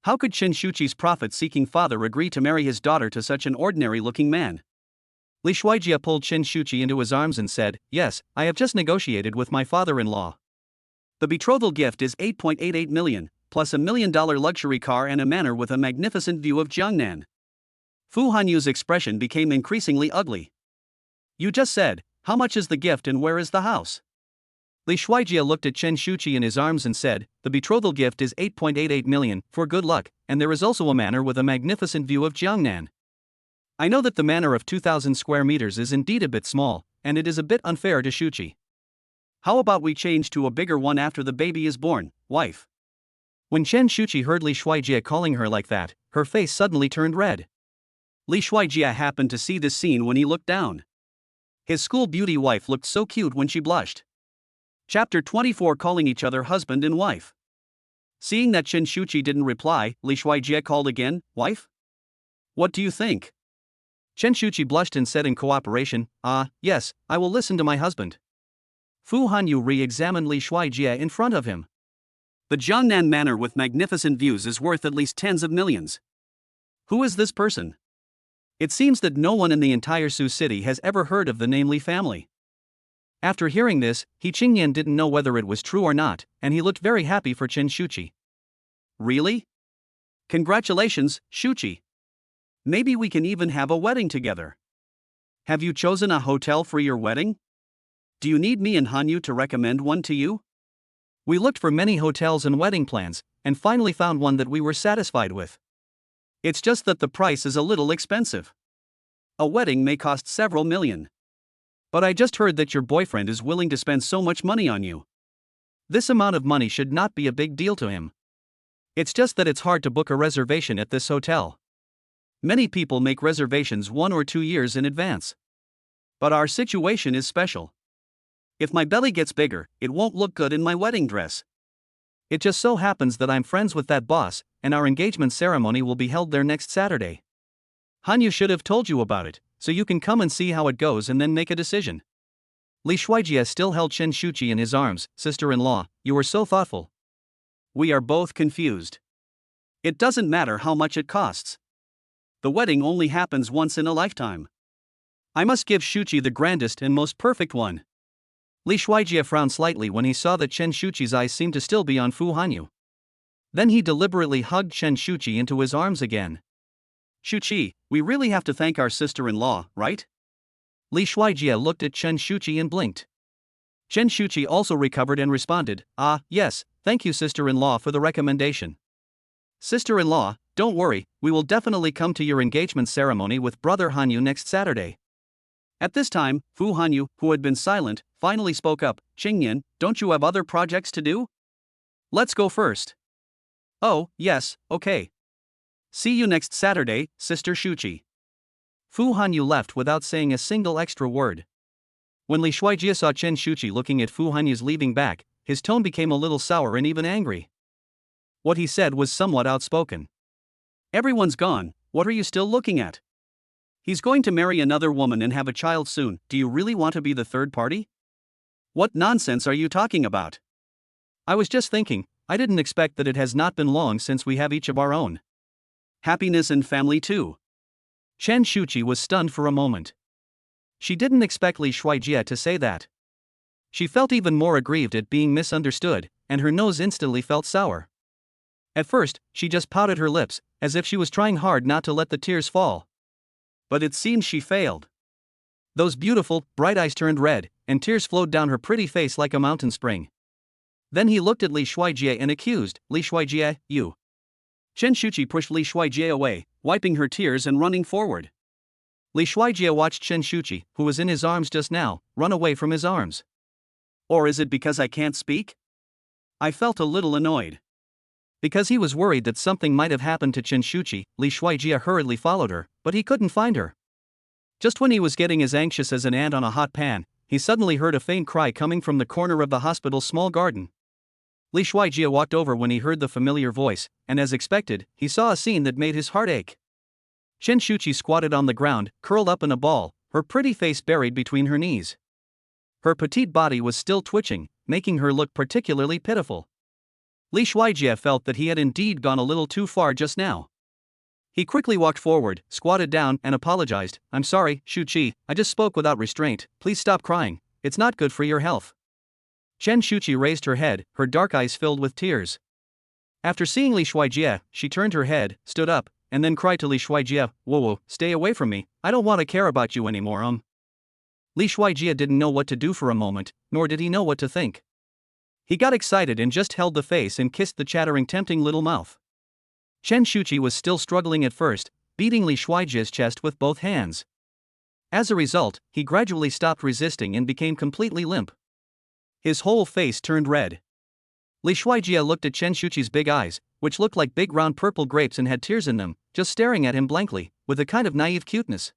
How could Chen Shuchi's profit-seeking father agree to marry his daughter to such an ordinary-looking man? Li Shuijie pulled Chen Shuchi into his arms and said, yes, I have just negotiated with my father-in-law. The betrothal gift is 8.88 million, plus $1 million luxury car and a manor with a magnificent view of Jiangnan. Fu Hanyu's expression became increasingly ugly. You just said, how much is the gift and where is the house? Li Shuijie looked at Chen Shuchi in his arms and said, the betrothal gift is 8.88 million, for good luck, and there is also a manor with a magnificent view of Jiangnan. I know that the manor of 2,000 square meters is indeed a bit small, and it is a bit unfair to Shuchi. How about we change to a bigger one after the baby is born, wife? When Chen Shuchi heard Li Shuijie calling her like that, her face suddenly turned red. Li Shuijie happened to see this scene when he looked down. His school beauty wife looked so cute when she blushed. Chapter 24 Calling each other husband and wife. Seeing that Chen Shuchi didn't reply, Li Shuijie called again, wife? What do you think? Chen Shuchi blushed and said in cooperation, yes, I will listen to my husband. Fu Hanyu re-examined Li Shuijie in front of him. The Jiangnan Manor with magnificent views is worth at least tens of millions. Who is this person? It seems that no one in the entire Su city has ever heard of the name Li family. After hearing this, He Qingyan didn't know whether it was true or not, and he looked very happy for Chen Shuchi. Really? Congratulations, Shuchi. Maybe we can even have a wedding together. Have you chosen a hotel for your wedding? Do you need me and Hanyu to recommend one to you? We looked for many hotels and wedding plans, and finally found one that we were satisfied with. It's just that the price is a little expensive. A wedding may cost several million. But I just heard that your boyfriend is willing to spend so much money on you. This amount of money should not be a big deal to him. It's just that it's hard to book a reservation at this hotel. Many people make reservations 1 or 2 years in advance. But our situation is special. If my belly gets bigger, it won't look good in my wedding dress. It just so happens that I'm friends with that boss, and our engagement ceremony will be held there next Saturday. Hanyu should have told you about it, so you can come and see how it goes and then make a decision. Li Shuijie still held Chen Shuchi in his arms. Sister-in-law, you were so thoughtful. We are both confused. It doesn't matter how much it costs. The wedding only happens once in a lifetime. I must give Shuchi the grandest and most perfect one. Li Shuijie frowned slightly when he saw that Chen Shuchi's eyes seemed to still be on Fu Hanyu. Then he deliberately hugged Chen Shuchi into his arms again. Shuchi, we really have to thank our sister-in-law, right? Li Shuijie looked at Chen Shuchi and blinked. Chen Shuchi also recovered and responded, yes, thank you sister-in-law for the recommendation. Sister-in-law, don't worry, we will definitely come to your engagement ceremony with brother Hanyu next Saturday. At this time, Fu Hanyu, who had been silent, finally spoke up. Qingyan, don't you have other projects to do? Let's go first. Oh, yes, okay. See you next Saturday, Sister Shuchi. Fu Hanyu left without saying a single extra word. When Li Shuijie saw Chen Shuchi looking at Fu Hanyu's leaving back, his tone became a little sour and even angry. What he said was somewhat outspoken. Everyone's gone, what are you still looking at? He's going to marry another woman and have a child soon. Do you really want to be the third party? What nonsense are you talking about? I was just thinking, I didn't expect that it has not been long since we have each of our own. Happiness and family too. Chen Shuchi was stunned for a moment. She didn't expect Li Shuijie to say that. She felt even more aggrieved at being misunderstood, and her nose instantly felt sour. At first, she just pouted her lips, as if she was trying hard not to let the tears fall. But it seemed she failed. Those beautiful, bright eyes turned red, and tears flowed down her pretty face like a mountain spring. Then he looked at Li Shuijie and accused, Li Shuijie, you. Chen Shuchi pushed Li Shuijie away, wiping her tears and running forward. Li Shuijie watched Chen Shuchi, who was in his arms just now, run away from his arms. Or is it because I can't speak? I felt a little annoyed. Because he was worried that something might have happened to Chen Shuchi, Li Shuijie hurriedly followed her, but he couldn't find her. Just when he was getting as anxious as an ant on a hot pan, he suddenly heard a faint cry coming from the corner of the hospital's small garden. Li Shuijie walked over when he heard the familiar voice, and as expected, he saw a scene that made his heart ache. Chen Shuchi squatted on the ground, curled up in a ball, her pretty face buried between her knees. Her petite body was still twitching, making her look particularly pitiful. Li Shuijie felt that he had indeed gone a little too far just now. He quickly walked forward, squatted down, and apologized. I'm sorry, Shuchi, I just spoke without restraint, please stop crying, it's not good for your health. Chen Shuchi raised her head, her dark eyes filled with tears. After seeing Li Shuijie, she turned her head, stood up, and then cried to Li Shuijie, whoa, stay away from me, I don't want to care about you anymore. Li Shuijie didn't know what to do for a moment, nor did he know what to think. He got excited and just held the face and kissed the chattering tempting little mouth. Chen Shuchi was still struggling at first, beating Li Shuijie's chest with both hands. As a result, he gradually stopped resisting and became completely limp. His whole face turned red. Li Shuijie looked at Chen Shuchi's big eyes, which looked like big round purple grapes and had tears in them, just staring at him blankly, with a kind of naive cuteness.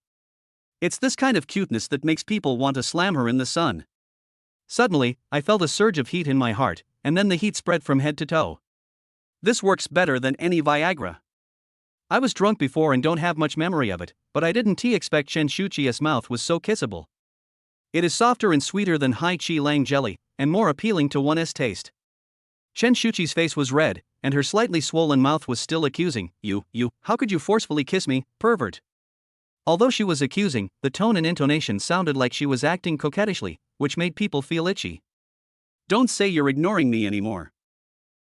It's this kind of cuteness that makes people want to slam her in the sun. Suddenly, I felt a surge of heat in my heart, and then the heat spread from head to toe. This works better than any Viagra. I was drunk before and don't have much memory of it, but I didn't expect Chen Shuchi's mouth was so kissable. It is softer and sweeter than Hai Chi Lang jelly, and more appealing to one's taste. Chen Shuchi's face was red, and her slightly swollen mouth was still accusing, you, how could you forcefully kiss me, pervert? Although she was accusing, the tone and intonation sounded like she was acting coquettishly, which made people feel itchy. Don't say you're ignoring me anymore.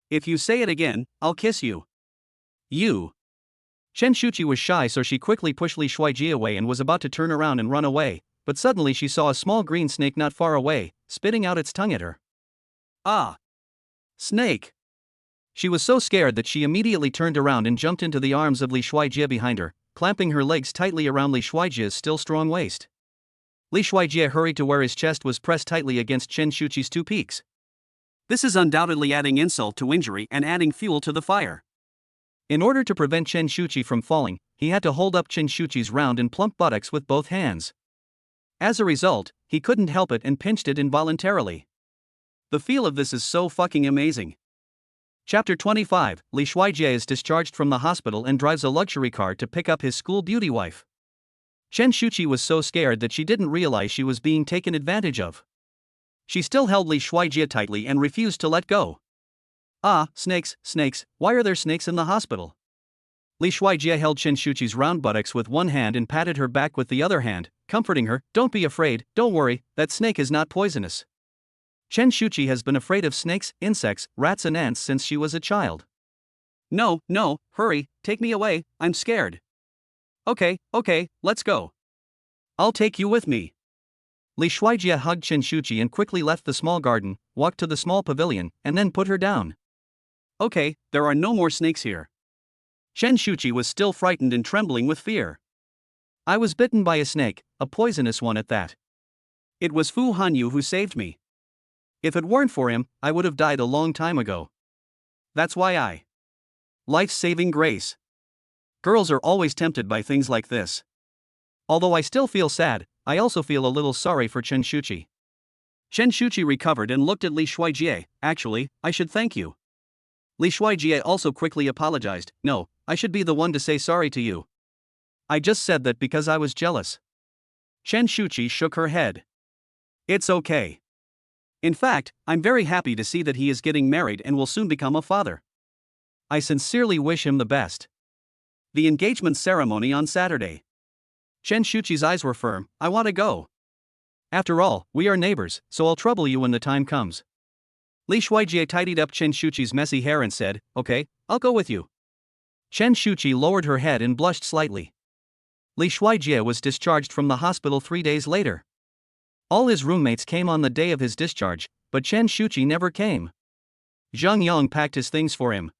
If you say it again, I'll kiss you. You. Chen Shuchi was shy, so she quickly pushed Li Shuijie away and was about to turn around and run away, but suddenly she saw a small green snake not far away, spitting out its tongue at her. Ah! Snake! She was so scared that she immediately turned around and jumped into the arms of Li Shuijie behind her, clamping her legs tightly around Li Shuijie's still strong waist. Li Shuijie hurried to where his chest was pressed tightly against Chen Shuchi's two peaks. This is undoubtedly adding insult to injury and adding fuel to the fire. In order to prevent Chen Shuchi from falling, he had to hold up Chen Shuchi's round and plump buttocks with both hands. As a result, he couldn't help it and pinched it involuntarily. The feel of this is so fucking amazing. Chapter 25, Li Shuijie is discharged from the hospital and drives a luxury car to pick up his school beauty wife. Chen Shuchi was so scared that she didn't realize she was being taken advantage of. She still held Li Shuijie tightly and refused to let go. Ah, snakes, snakes, why are there snakes in the hospital? Li Shuijie held Chen Shuchi's round buttocks with one hand and patted her back with the other hand, comforting her, don't be afraid, don't worry, that snake is not poisonous. Chen Shuchi has been afraid of snakes, insects, rats and ants since she was a child. No, no, hurry, take me away, I'm scared. Okay, let's go. I'll take you with me. Li Shuijie hugged Chen Shuchi and quickly left the small garden, walked to the small pavilion, and then put her down. Okay, there are no more snakes here. Chen Shuchi was still frightened and trembling with fear. I was bitten by a snake, a poisonous one at that. It was Fu Hanyu who saved me. If it weren't for him, I would have died a long time ago. That's why I. Life-saving grace. Girls are always tempted by things like this. Although I still feel sad, I also feel a little sorry for Chen Shuchi. Chen Shuchi recovered and looked at Li Shuijie. Actually, I should thank you. Li Shuijie also quickly apologized. No, I should be the one to say sorry to you. I just said that because I was jealous. Chen Shuchi shook her head. It's okay. In fact, I'm very happy to see that he is getting married and will soon become a father. I sincerely wish him the best. The engagement ceremony on Saturday. Chen Shuchi's eyes were firm. I want to go. After all, we are neighbors, so I'll trouble you when the time comes. Li Shuijie tidied up Chen Shuchi's messy hair and said, okay, I'll go with you. Chen Shuchi lowered her head and blushed slightly. Li Shuijie was discharged from the hospital 3 days later. All his roommates came on the day of his discharge, but Chen Shuchi never came. Zhang Yang packed his things for him.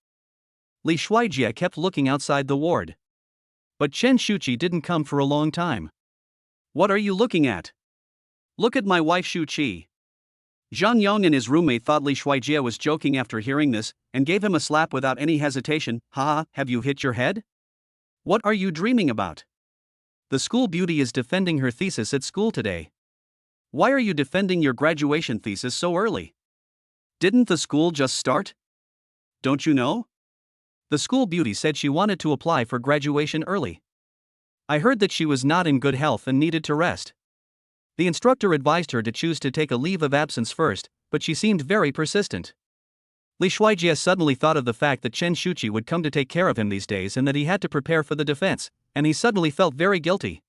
Li Shuijie kept looking outside the ward. But Chen Shuchi didn't come for a long time. What are you looking at? Look at my wife Shuchi. Zhang Yang and his roommate thought Li Shuijie was joking after hearing this, and gave him a slap without any hesitation. Haha, have you hit your head? What are you dreaming about? The school beauty is defending her thesis at school today. Why are you defending your graduation thesis so early? Didn't the school just start? Don't you know? The school beauty said she wanted to apply for graduation early. I heard that she was not in good health and needed to rest. The instructor advised her to choose to take a leave of absence first, but she seemed very persistent. Li Shuijie suddenly thought of the fact that Chen Shuchi would come to take care of him these days and that he had to prepare for the defense, and he suddenly felt very guilty.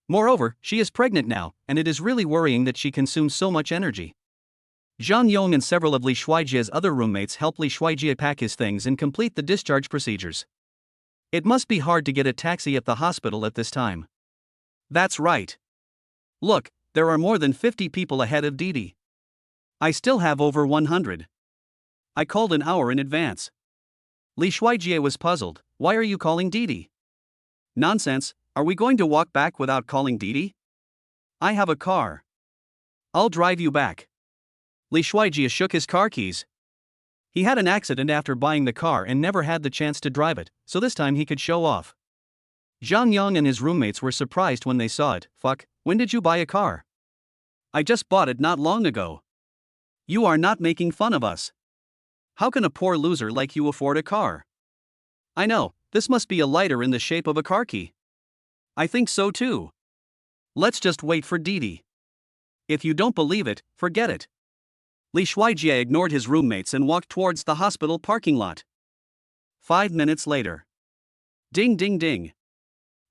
Moreover, she is pregnant now, and it is really worrying that she consumes so much energy. Zhang Yong and several of Li Shuijie's other roommates helped Li Shuijie pack his things and complete the discharge procedures. It must be hard to get a taxi at the hospital at this time. That's right. Look, there are more than 50 people ahead of Didi. I still have over 100. I called an hour in advance. Li Shuijie was puzzled. Why are you calling Didi? Nonsense, are we going to walk back without calling Didi? I have a car. I'll drive you back. Li Shuijie shook his car keys. He had an accident after buying the car and never had the chance to drive it, so this time he could show off. Zhang Yang and his roommates were surprised when they saw it. Fuck, when did you buy a car? I just bought it not long ago. You are not making fun of us. How can a poor loser like you afford a car? I know, this must be a lighter in the shape of a car key. I think so too. Let's just wait for Didi. If you don't believe it, forget it. Li Shuijie ignored his roommates and walked towards the hospital parking lot. 5 minutes later. Ding ding ding.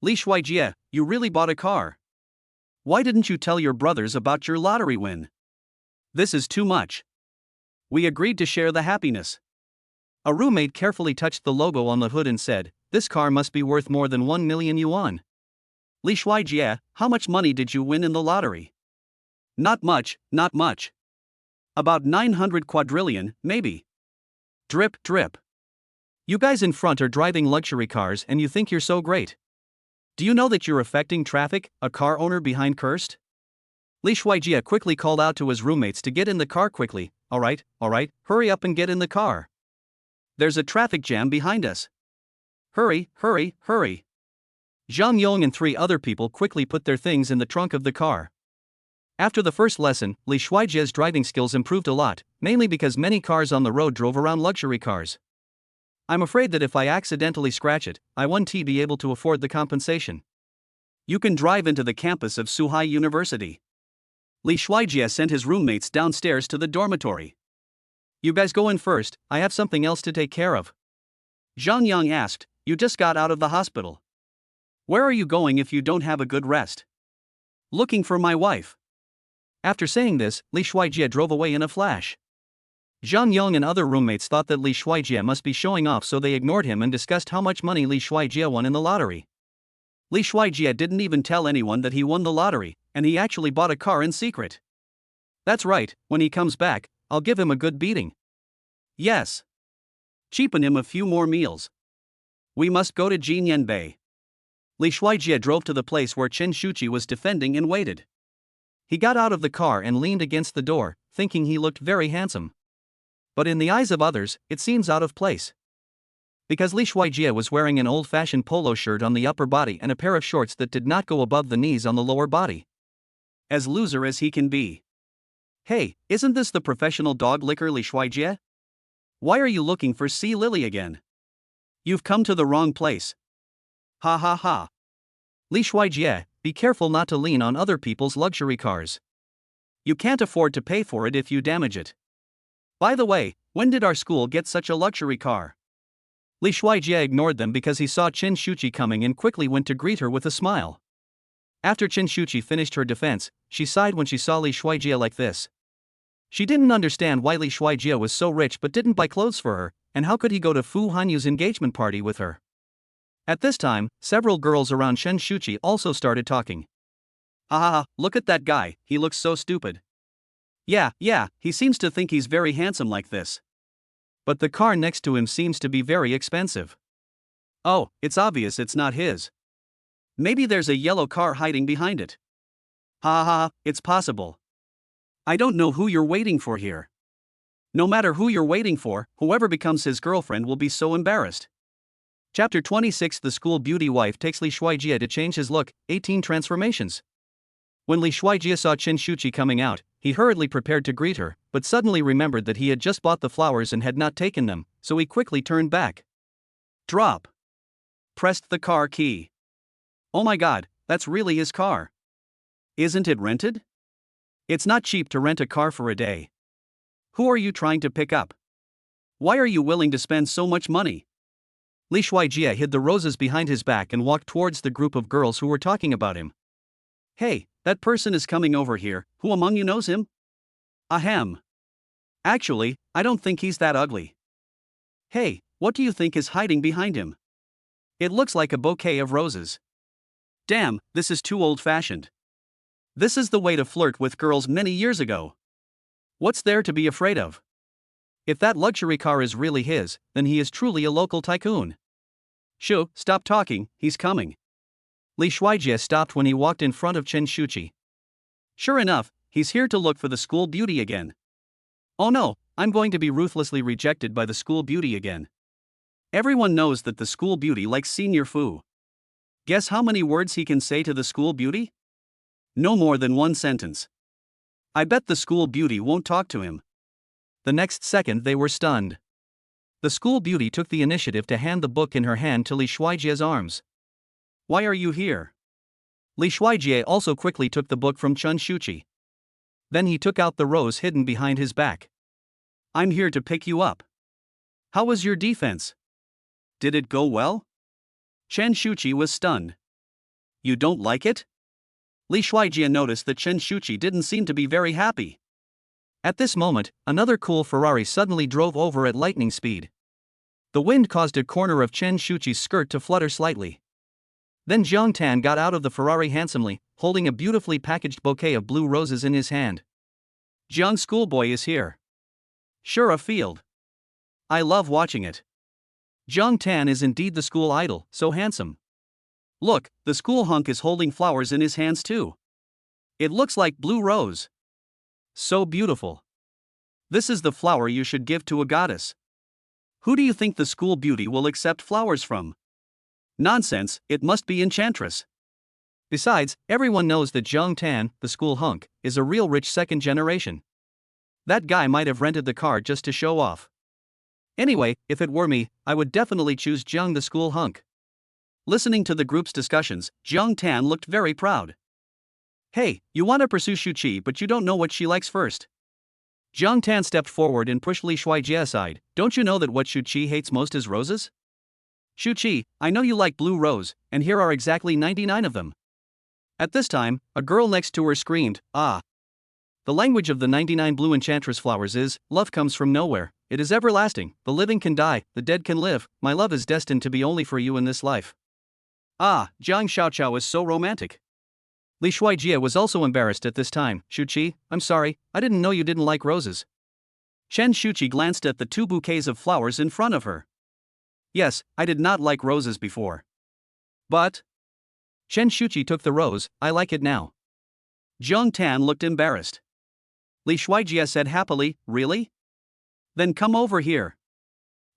Li Shuijie, you really bought a car. Why didn't you tell your brothers about your lottery win? This is too much. We agreed to share the happiness. A roommate carefully touched the logo on the hood and said, this car must be worth more than 1 million yuan. Li Shuijie, how much money did you win in the lottery? Not much, not much. About 900 quadrillion, maybe. Drip, drip. You guys in front are driving luxury cars and you think you're so great. Do you know that you're affecting traffic, a car owner behind cursed? Li Shuijie quickly called out to his roommates to get in the car quickly. Alright, hurry up and get in the car. There's a traffic jam behind us. Hurry, hurry, hurry. Zhang Yong and 3 other people quickly put their things in the trunk of the car. After the first lesson, Li Shuijie's driving skills improved a lot, mainly because many cars on the road drove around luxury cars. I'm afraid that if I accidentally scratch it, I won't be able to afford the compensation. You can drive into the campus of Suhai University. Li Shuijie sent his roommates downstairs to the dormitory. You guys go in first, I have something else to take care of. Zhang Yang asked, you just got out of the hospital. Where are you going if you don't have a good rest? Looking for my wife. After saying this, Li Shuijie drove away in a flash. Zhang Yang and other roommates thought that Li Shuijie must be showing off, so they ignored him and discussed how much money Li Shuijie won in the lottery. Li Shuijie didn't even tell anyone that he won the lottery, and he actually bought a car in secret. That's right, when he comes back, I'll give him a good beating. Yes. Cheapen him a few more meals. We must go to Jinyan Bay. Li Shuijie drove to the place where Chen Shuchi was defending and waited. He got out of the car and leaned against the door, thinking he looked very handsome. But in the eyes of others, it seems out of place. Because Li Shuijie was wearing an old-fashioned polo shirt on the upper body and a pair of shorts that did not go above the knees on the lower body. As loser as he can be. Hey, isn't this the professional dog licker Li Shuijie? Why are you looking for Sea Lily again? You've come to the wrong place. Ha ha ha. Li Shuijie, be careful not to lean on other people's luxury cars. You can't afford to pay for it if you damage it. By the way, when did our school get such a luxury car? Li Shuijie ignored them because he saw Chen Shuchi coming and quickly went to greet her with a smile. After Chen Shuchi finished her defense, she sighed when she saw Li Shuijie like this. She didn't understand why Li Shuijie was so rich but didn't buy clothes for her, and how could he go to Fu Hanyu's engagement party with her? At this time, several girls around Chen Shuchi also started talking. Ah, look at that guy, he looks so stupid. Yeah, he seems to think he's very handsome like this. But the car next to him seems to be very expensive. Oh, it's obvious it's not his. Maybe there's a yellow car hiding behind it. Ha, it's possible. I don't know who you're waiting for here. No matter who you're waiting for, whoever becomes his girlfriend will be so embarrassed. Chapter 26. The school beauty wife takes Li Shuijie to change his look, 18 transformations. When Li Shuijie saw Chen Shuchi coming out, he hurriedly prepared to greet her, but suddenly remembered that he had just bought the flowers and had not taken them, so he quickly turned back. Drop. Pressed the car key. Oh my god, that's really his car. Isn't it rented? It's not cheap to rent a car for a day. Who are you trying to pick up? Why are you willing to spend so much money? Li Shuijie hid the roses behind his back and walked towards the group of girls who were talking about him. Hey, that person is coming over here, who among you knows him? Ahem. Actually, I don't think he's that ugly. Hey, what do you think is hiding behind him? It looks like a bouquet of roses. Damn, this is too old-fashioned. This is the way to flirt with girls many years ago. What's there to be afraid of? If that luxury car is really his, then he is truly a local tycoon. Shu, stop talking, he's coming. Li Shuijie stopped when he walked in front of Chen Shuchi. Sure enough, he's here to look for the school beauty again. Oh no, I'm going to be ruthlessly rejected by the school beauty again. Everyone knows that the school beauty likes Senior Fu. Guess how many words he can say to the school beauty? No more than one sentence. I bet the school beauty won't talk to him. The next second they were stunned. The school beauty took the initiative to hand the book in her hand to Li Shuijie's arms. Why are you here? Li Shuijie also quickly took the book from Chen Shuchi. Then he took out the rose hidden behind his back. I'm here to pick you up. How was your defense? Did it go well? Chen Shuchi was stunned. You don't like it? Li Shuijie noticed that Chen Shuchi didn't seem to be very happy. At this moment, another cool Ferrari suddenly drove over at lightning speed. The wind caused a corner of Chen Shuchi's skirt to flutter slightly. Then Jiang Tan got out of the Ferrari handsomely, holding a beautifully packaged bouquet of blue roses in his hand. Jiang schoolboy is here. Sure, a field. I love watching it. Jiang Tan is indeed the school idol, so handsome. Look, the school hunk is holding flowers in his hands too. It looks like blue rose. So beautiful. This is the flower you should give to a goddess. Who do you think the school beauty will accept flowers from? Nonsense, it must be Enchantress. Besides, everyone knows that Jiang Tan, the school hunk, is a real rich second generation. That guy might have rented the car just to show off. Anyway, if it were me, I would definitely choose Jiang the school hunk. Listening to the group's discussions, Jiang Tan looked very proud. Hey, you want to pursue Shuchi but you don't know what she likes first. Jiang Tan stepped forward and pushed Li Shuijie aside. Don't you know that what Shuchi hates most is roses? Shuchi, I know you like blue rose, and here are exactly 99 of them. At this time, a girl next to her screamed, ah. The language of the 99 blue enchantress flowers is, love comes from nowhere, it is everlasting, the living can die, the dead can live, my love is destined to be only for you in this life. Ah, Jiang Xiaoqiao is so romantic. Li Shuijie was also embarrassed at this time. Shuchi, I'm sorry, I didn't know you didn't like roses. Chen Shuchi glanced at the 2 bouquets of flowers in front of her. Yes, I did not like roses before. But Chen Shuchi took the rose, I like it now. Jiang Tan looked embarrassed. Li Shuijie said happily, really? Then come over here.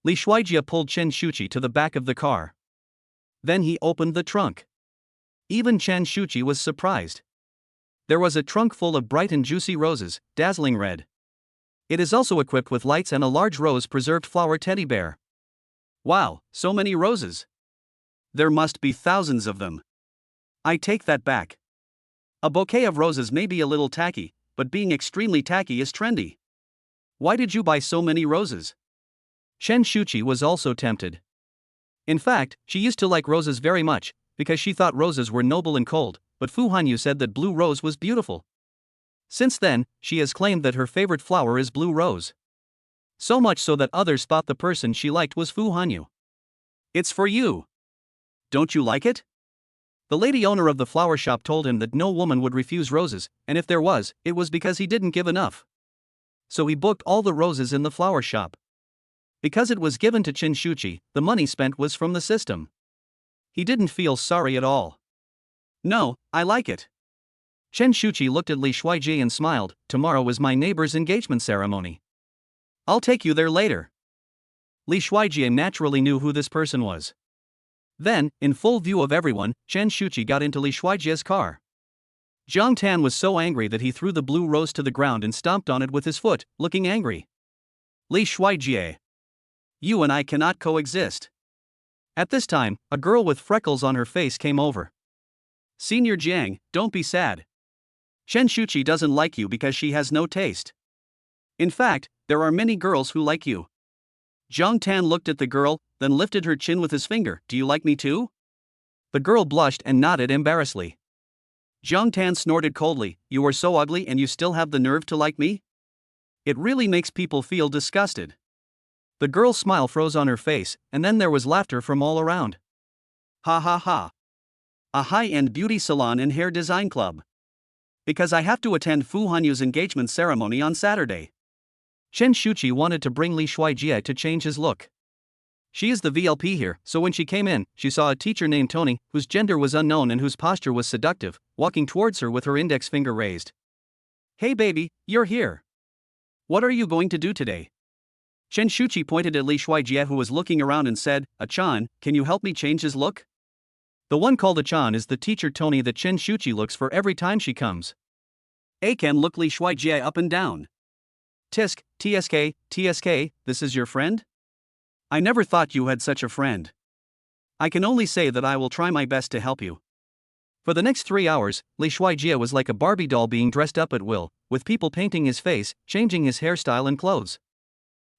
Li Shuijie pulled Chen Shuchi to the back of the car. Then he opened the trunk. Even Chen Shuchi was surprised. There was a trunk full of bright and juicy roses, dazzling red. It is also equipped with lights and a large rose preserved flower teddy bear. Wow, so many roses. There must be thousands of them. I take that back. A bouquet of roses may be a little tacky, but being extremely tacky is trendy. Why did you buy so many roses? Chen Shuchi was also tempted. In fact, she used to like roses very much, because she thought roses were noble and cold, but Fu Hanyu said that blue rose was beautiful. Since then, she has claimed that her favorite flower is blue rose. So much so that others thought the person she liked was Fu Hanyu. It's for you. Don't you like it? The lady owner of the flower shop told him that no woman would refuse roses, and if there was, it was because he didn't give enough. So he booked all the roses in the flower shop. Because it was given to Chen Shuchi, the money spent was from the system. He didn't feel sorry at all. No, I like it. Chen Shuchi looked at Li Shuijie and smiled. Tomorrow is my neighbor's engagement ceremony. I'll take you there later. Li Shuijie naturally knew who this person was. Then, in full view of everyone, Chen Shuchi got into Li Shuijie's car. Jiang Tan was so angry that he threw the blue rose to the ground and stomped on it with his foot, looking angry. Li Shuijie. You and I cannot coexist. At this time, a girl with freckles on her face came over. Senior Jiang, don't be sad. Chen Shuchi doesn't like you because she has no taste. In fact, there are many girls who like you. Jiang Tan looked at the girl, then lifted her chin with his finger. Do you like me too? The girl blushed and nodded embarrassedly. Jiang Tan snorted coldly. You are so ugly and you still have the nerve to like me? It really makes people feel disgusted. The girl's smile froze on her face, and then there was laughter from all around. Ha ha ha. A high-end beauty salon and hair design club. Because I have to attend Fu Hanyu's engagement ceremony on Saturday. Chen Shuchi wanted to bring Li Shuijie to change his look. She is the VLP here, so when she came in, she saw a teacher named Tony, whose gender was unknown and whose posture was seductive, walking towards her with her index finger raised. Hey baby, you're here. What are you going to do today? Chen Shuchi pointed at Li Shuijie who was looking around and said, Achan, can you help me change his look? The one called Achan is the teacher Tony that Chen Shuchi looks for every time she comes. Akan looked Li Shuijie up and down. Tisk, TSK, this is your friend? I never thought you had such a friend. I can only say that I will try my best to help you. For the next 3 hours, Li Shuijie was like a Barbie doll being dressed up at will, with people painting his face, changing his hairstyle and clothes.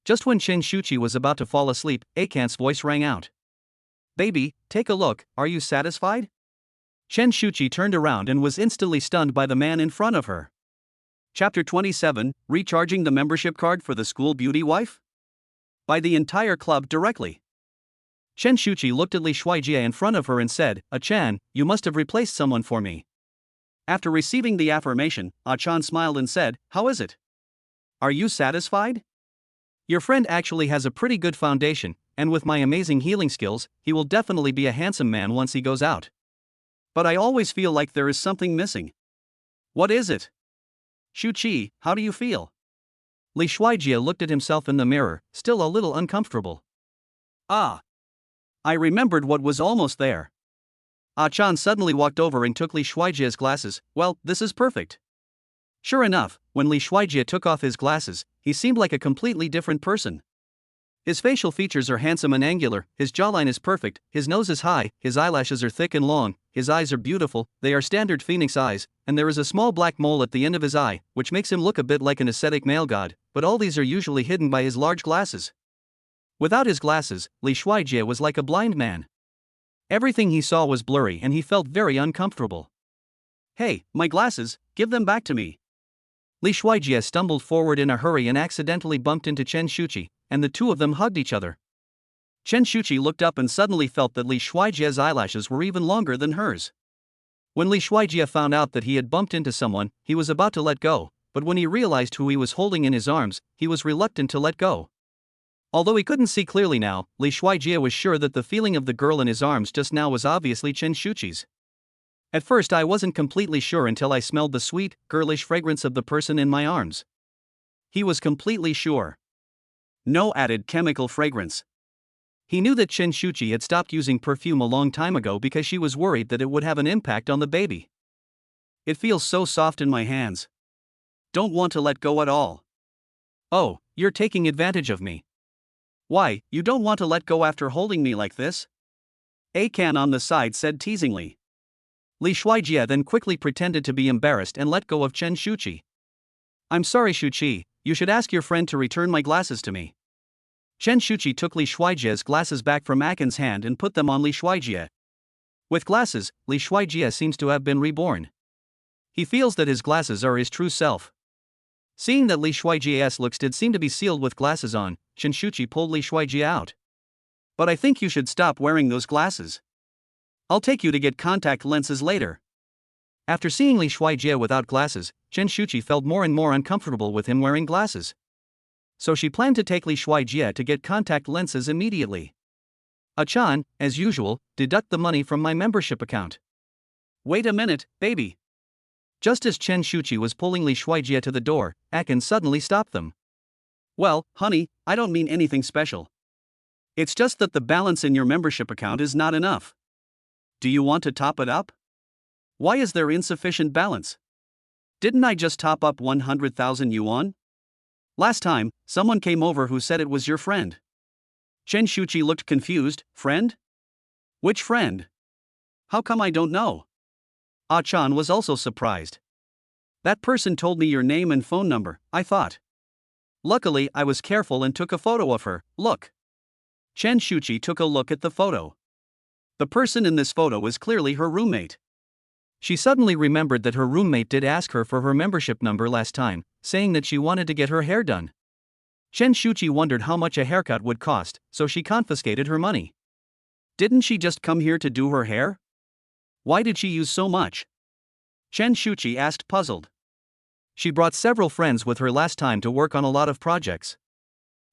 Just when Chen Shuchi was about to fall asleep, Akan's voice rang out. Baby, take a look, are you satisfied? Chen Shuchi turned around and was instantly stunned by the man in front of her. Chapter 27, Recharging the membership card for the school beauty wife? By the entire club directly. Chen Shuchi looked at Li Shuijie in front of her and said, "Ah-chan, you must have replaced someone for me." After receiving the affirmation, Ah-chan smiled and said, "How is it? Are you satisfied? Your friend actually has a pretty good foundation, and with my amazing healing skills, he will definitely be a handsome man once he goes out. But I always feel like there is something missing." "What is it?" "Shuchi, how do you feel?" Li Shuijie looked at himself in the mirror, still a little uncomfortable. "Ah. I remembered what was almost there." Ah-chan suddenly walked over and took Li Shuijie's glasses. "Well, this is perfect." Sure enough, when Li Shuijie took off his glasses, he seemed like a completely different person. His facial features are handsome and angular, his jawline is perfect, his nose is high, his eyelashes are thick and long, his eyes are beautiful, they are standard phoenix eyes, and there is a small black mole at the end of his eye, which makes him look a bit like an ascetic male god, but all these are usually hidden by his large glasses. Without his glasses, Li Shuijie was like a blind man. Everything he saw was blurry and he felt very uncomfortable. "Hey, my glasses, give them back to me." Li Shuijie stumbled forward in a hurry and accidentally bumped into Chen Shuchi, and the two of them hugged each other. Chen Shuchi looked up and suddenly felt that Li Shuijie's eyelashes were even longer than hers. When Li Shuijie found out that he had bumped into someone, he was about to let go, but when he realized who he was holding in his arms, he was reluctant to let go. Although he couldn't see clearly now, Li Shuijie was sure that the feeling of the girl in his arms just now was obviously Chen Shuchi's. At first I wasn't completely sure until I smelled the sweet, girlish fragrance of the person in my arms. He was completely sure. No added chemical fragrance. He knew that Chen Shuchi had stopped using perfume a long time ago because she was worried that it would have an impact on the baby. "It feels so soft in my hands. Don't want to let go at all." "Oh, you're taking advantage of me." "Why, you don't want to let go after holding me like this?" A-kan on the side said teasingly. Li Shuijie then quickly pretended to be embarrassed and let go of Chen Shuchi. "I'm sorry Shuchi, you should ask your friend to return my glasses to me." Chen Shuchi took Li Shuijie's glasses back from A-kan's hand and put them on Li Shuijie. With glasses, Li Shuijie seems to have been reborn. He feels that his glasses are his true self. Seeing that Li Shuijie's looks did seem to be sealed with glasses on, Chen Shuchi pulled Li Shuijie out. "But I think you should stop wearing those glasses. I'll take you to get contact lenses later." After seeing Li Shuijie without glasses, Chen Shuchi felt more and more uncomfortable with him wearing glasses. So she planned to take Li Shuijie to get contact lenses immediately. "Ah-chan, as usual, deduct the money from my membership account." "Wait a minute, baby." Just as Chen Shuchi was pulling Li Shuijie to the door, A-kan suddenly stopped them. "Well, honey, I don't mean anything special. It's just that the balance in your membership account is not enough. Do you want to top it up? Why is there insufficient balance? Didn't I just top up 100,000 yuan? Last time, someone came over who said it was your friend." Chen Shuchi looked confused. "Friend? Which friend? How come I don't know?" Ah-chan was also surprised. "That person told me your name and phone number, I thought. Luckily, I was careful and took a photo of her, look." Chen Shuchi took a look at the photo. The person in this photo is clearly her roommate. She suddenly remembered that her roommate did ask her for her membership number last time, saying that she wanted to get her hair done. Chen Shuchi wondered how much a haircut would cost, so she confiscated her money. Didn't she just come here to do her hair? Why did she use so much? Chen Shuchi asked, puzzled. She brought several friends with her last time to work on a lot of projects.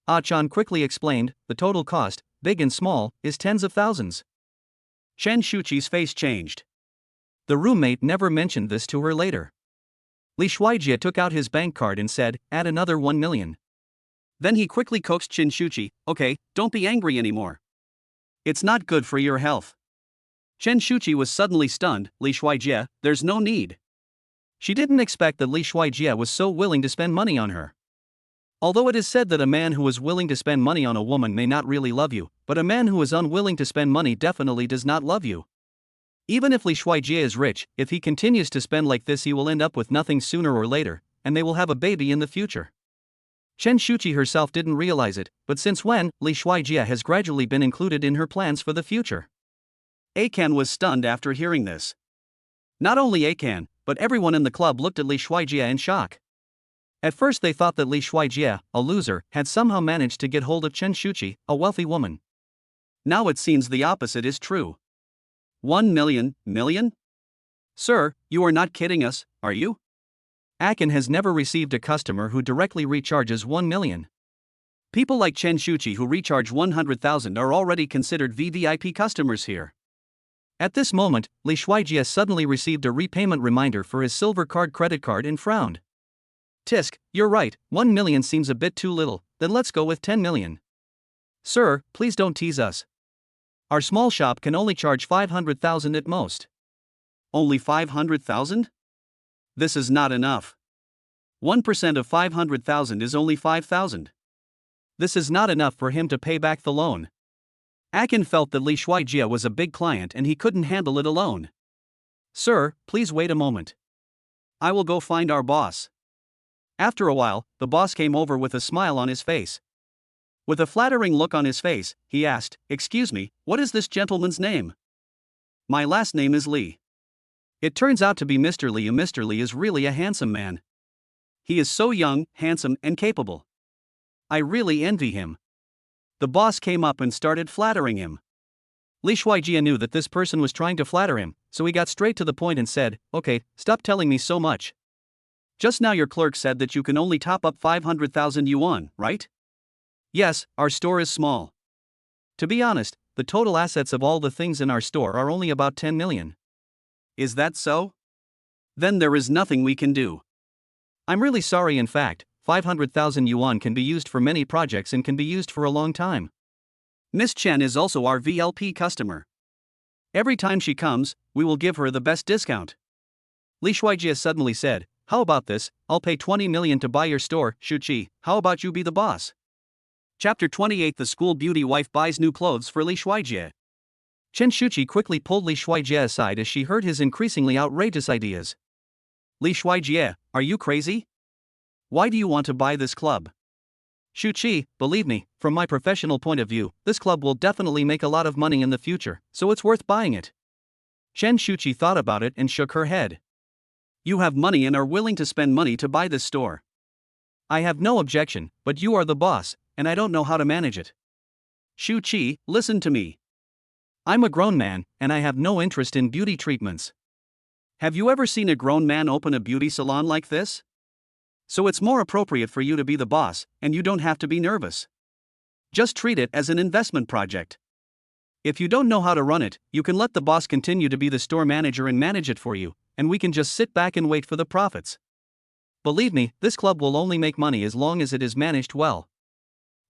Ah-chan quickly explained, the total cost, big and small, is tens of thousands. Chen Shuchi's face changed. The roommate never mentioned this to her later. Li Shuijie took out his bank card and said, add another 1 million. Then he quickly coaxed Chen Shuchi, okay, don't be angry anymore. It's not good for your health. Chen Shuchi was suddenly stunned. Li Shuijie, there's no need. She didn't expect that Li Shuijie was so willing to spend money on her. Although it is said that a man who is willing to spend money on a woman may not really love you, but a man who is unwilling to spend money definitely does not love you. Even if Li Shuijie is rich, if he continues to spend like this he will end up with nothing sooner or later, and they will have a baby in the future. Chen Shuchi herself didn't realize it, but since when, Li Shuijie has gradually been included in her plans for the future. A-kan was stunned after hearing this. Not only A-kan, but everyone in the club looked at Li Shuijie in shock. At first they thought that Li Shuijie, a loser, had somehow managed to get hold of Chen Shuchi, a wealthy woman. Now it seems the opposite is true. 1 million? Sir, you are not kidding us, are you? Akin has never received a customer who directly recharges 1 million. People like Chen Shuchi who recharge 100,000 are already considered VVIP customers here. At this moment, Li Shuijie suddenly received a repayment reminder for his silver credit card and frowned. Tisk, you're right, 1 million seems a bit too little, then let's go with 10 million. Sir, please don't tease us. Our small shop can only charge 500,000 at most. Only 500,000? This is not enough. 1% of 500,000 is only 5,000. This is not enough for him to pay back the loan. Akin felt that Li Shuijie was a big client and he couldn't handle it alone. Sir, please wait a moment. I will go find our boss. After a while, the boss came over with a smile on his face. With a flattering look on his face, he asked, "Excuse me, what is this gentleman's name?" My last name is Li. It turns out to be Mr. Li. Mr. Li is really a handsome man. He is so young, handsome, and capable. I really envy him. The boss came up and started flattering him. Li Shuijie knew that this person was trying to flatter him, so he got straight to the point and said, "Okay, stop telling me so much. Just now your clerk said that you can only top up 500,000 yuan, right?" Yes, our store is small. To be honest, the total assets of all the things in our store are only about 10 million. Is that so? Then there is nothing we can do. I'm really sorry. In fact, 500,000 yuan can be used for many projects and can be used for a long time. Miss Chen is also our VLP customer. Every time she comes, we will give her the best discount. Li Shuijie suddenly said, "How about this? I'll pay 20 million to buy your store, Shuchi. How about you be the boss?" Chapter 28. The school beauty wife buys new clothes for Li Shuijie. Chen Shuchi quickly pulled Li Shuijie aside as she heard his increasingly outrageous ideas. Li Shuijie, are you crazy? Why do you want to buy this club? Shuchi, believe me, from my professional point of view, this club will definitely make a lot of money in the future, so it's worth buying it. Chen Shuchi thought about it and shook her head. You have money and are willing to spend money to buy this store. I have no objection, but you are the boss, and I don't know how to manage it. Shuchi, listen to me. I'm a grown man, and I have no interest in beauty treatments. Have you ever seen a grown man open a beauty salon like this? So it's more appropriate for you to be the boss, and you don't have to be nervous. Just treat it as an investment project. If you don't know how to run it, you can let the boss continue to be the store manager and manage it for you, and we can just sit back and wait for the profits. Believe me, this club will only make money as long as it is managed well.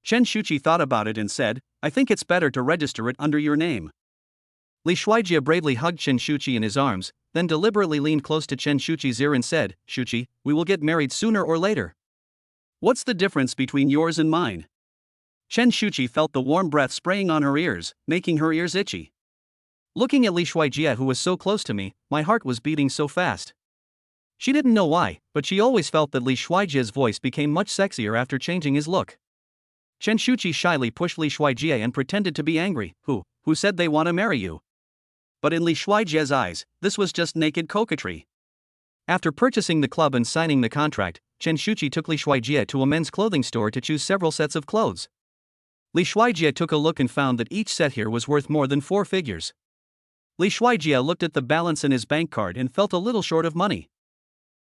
Chen Shuchi thought about it and said, I think it's better to register it under your name. Li Shuijie bravely hugged Chen Shuchi in his arms, then deliberately leaned close to Chen Shuchi's ear and said, Shuchi, we will get married sooner or later. What's the difference between yours and mine? Chen Shuchi felt the warm breath spraying on her ears, making her ears itchy. Looking at Li Shuijie who was so close to me, my heart was beating so fast. She didn't know why, but she always felt that Li Shuijie's voice became much sexier after changing his look. Chen Shuchi shyly pushed Li Shuijie and pretended to be angry. Who said they want to marry you? But in Li Shuijie's eyes, this was just naked coquetry. After purchasing the club and signing the contract, Chen Shuchi took Li Shuijie to a men's clothing store to choose several sets of clothes. Li Shuijie took a look and found that each set here was worth more than 4 figures. Li Shuijie looked at the balance in his bank card and felt a little short of money.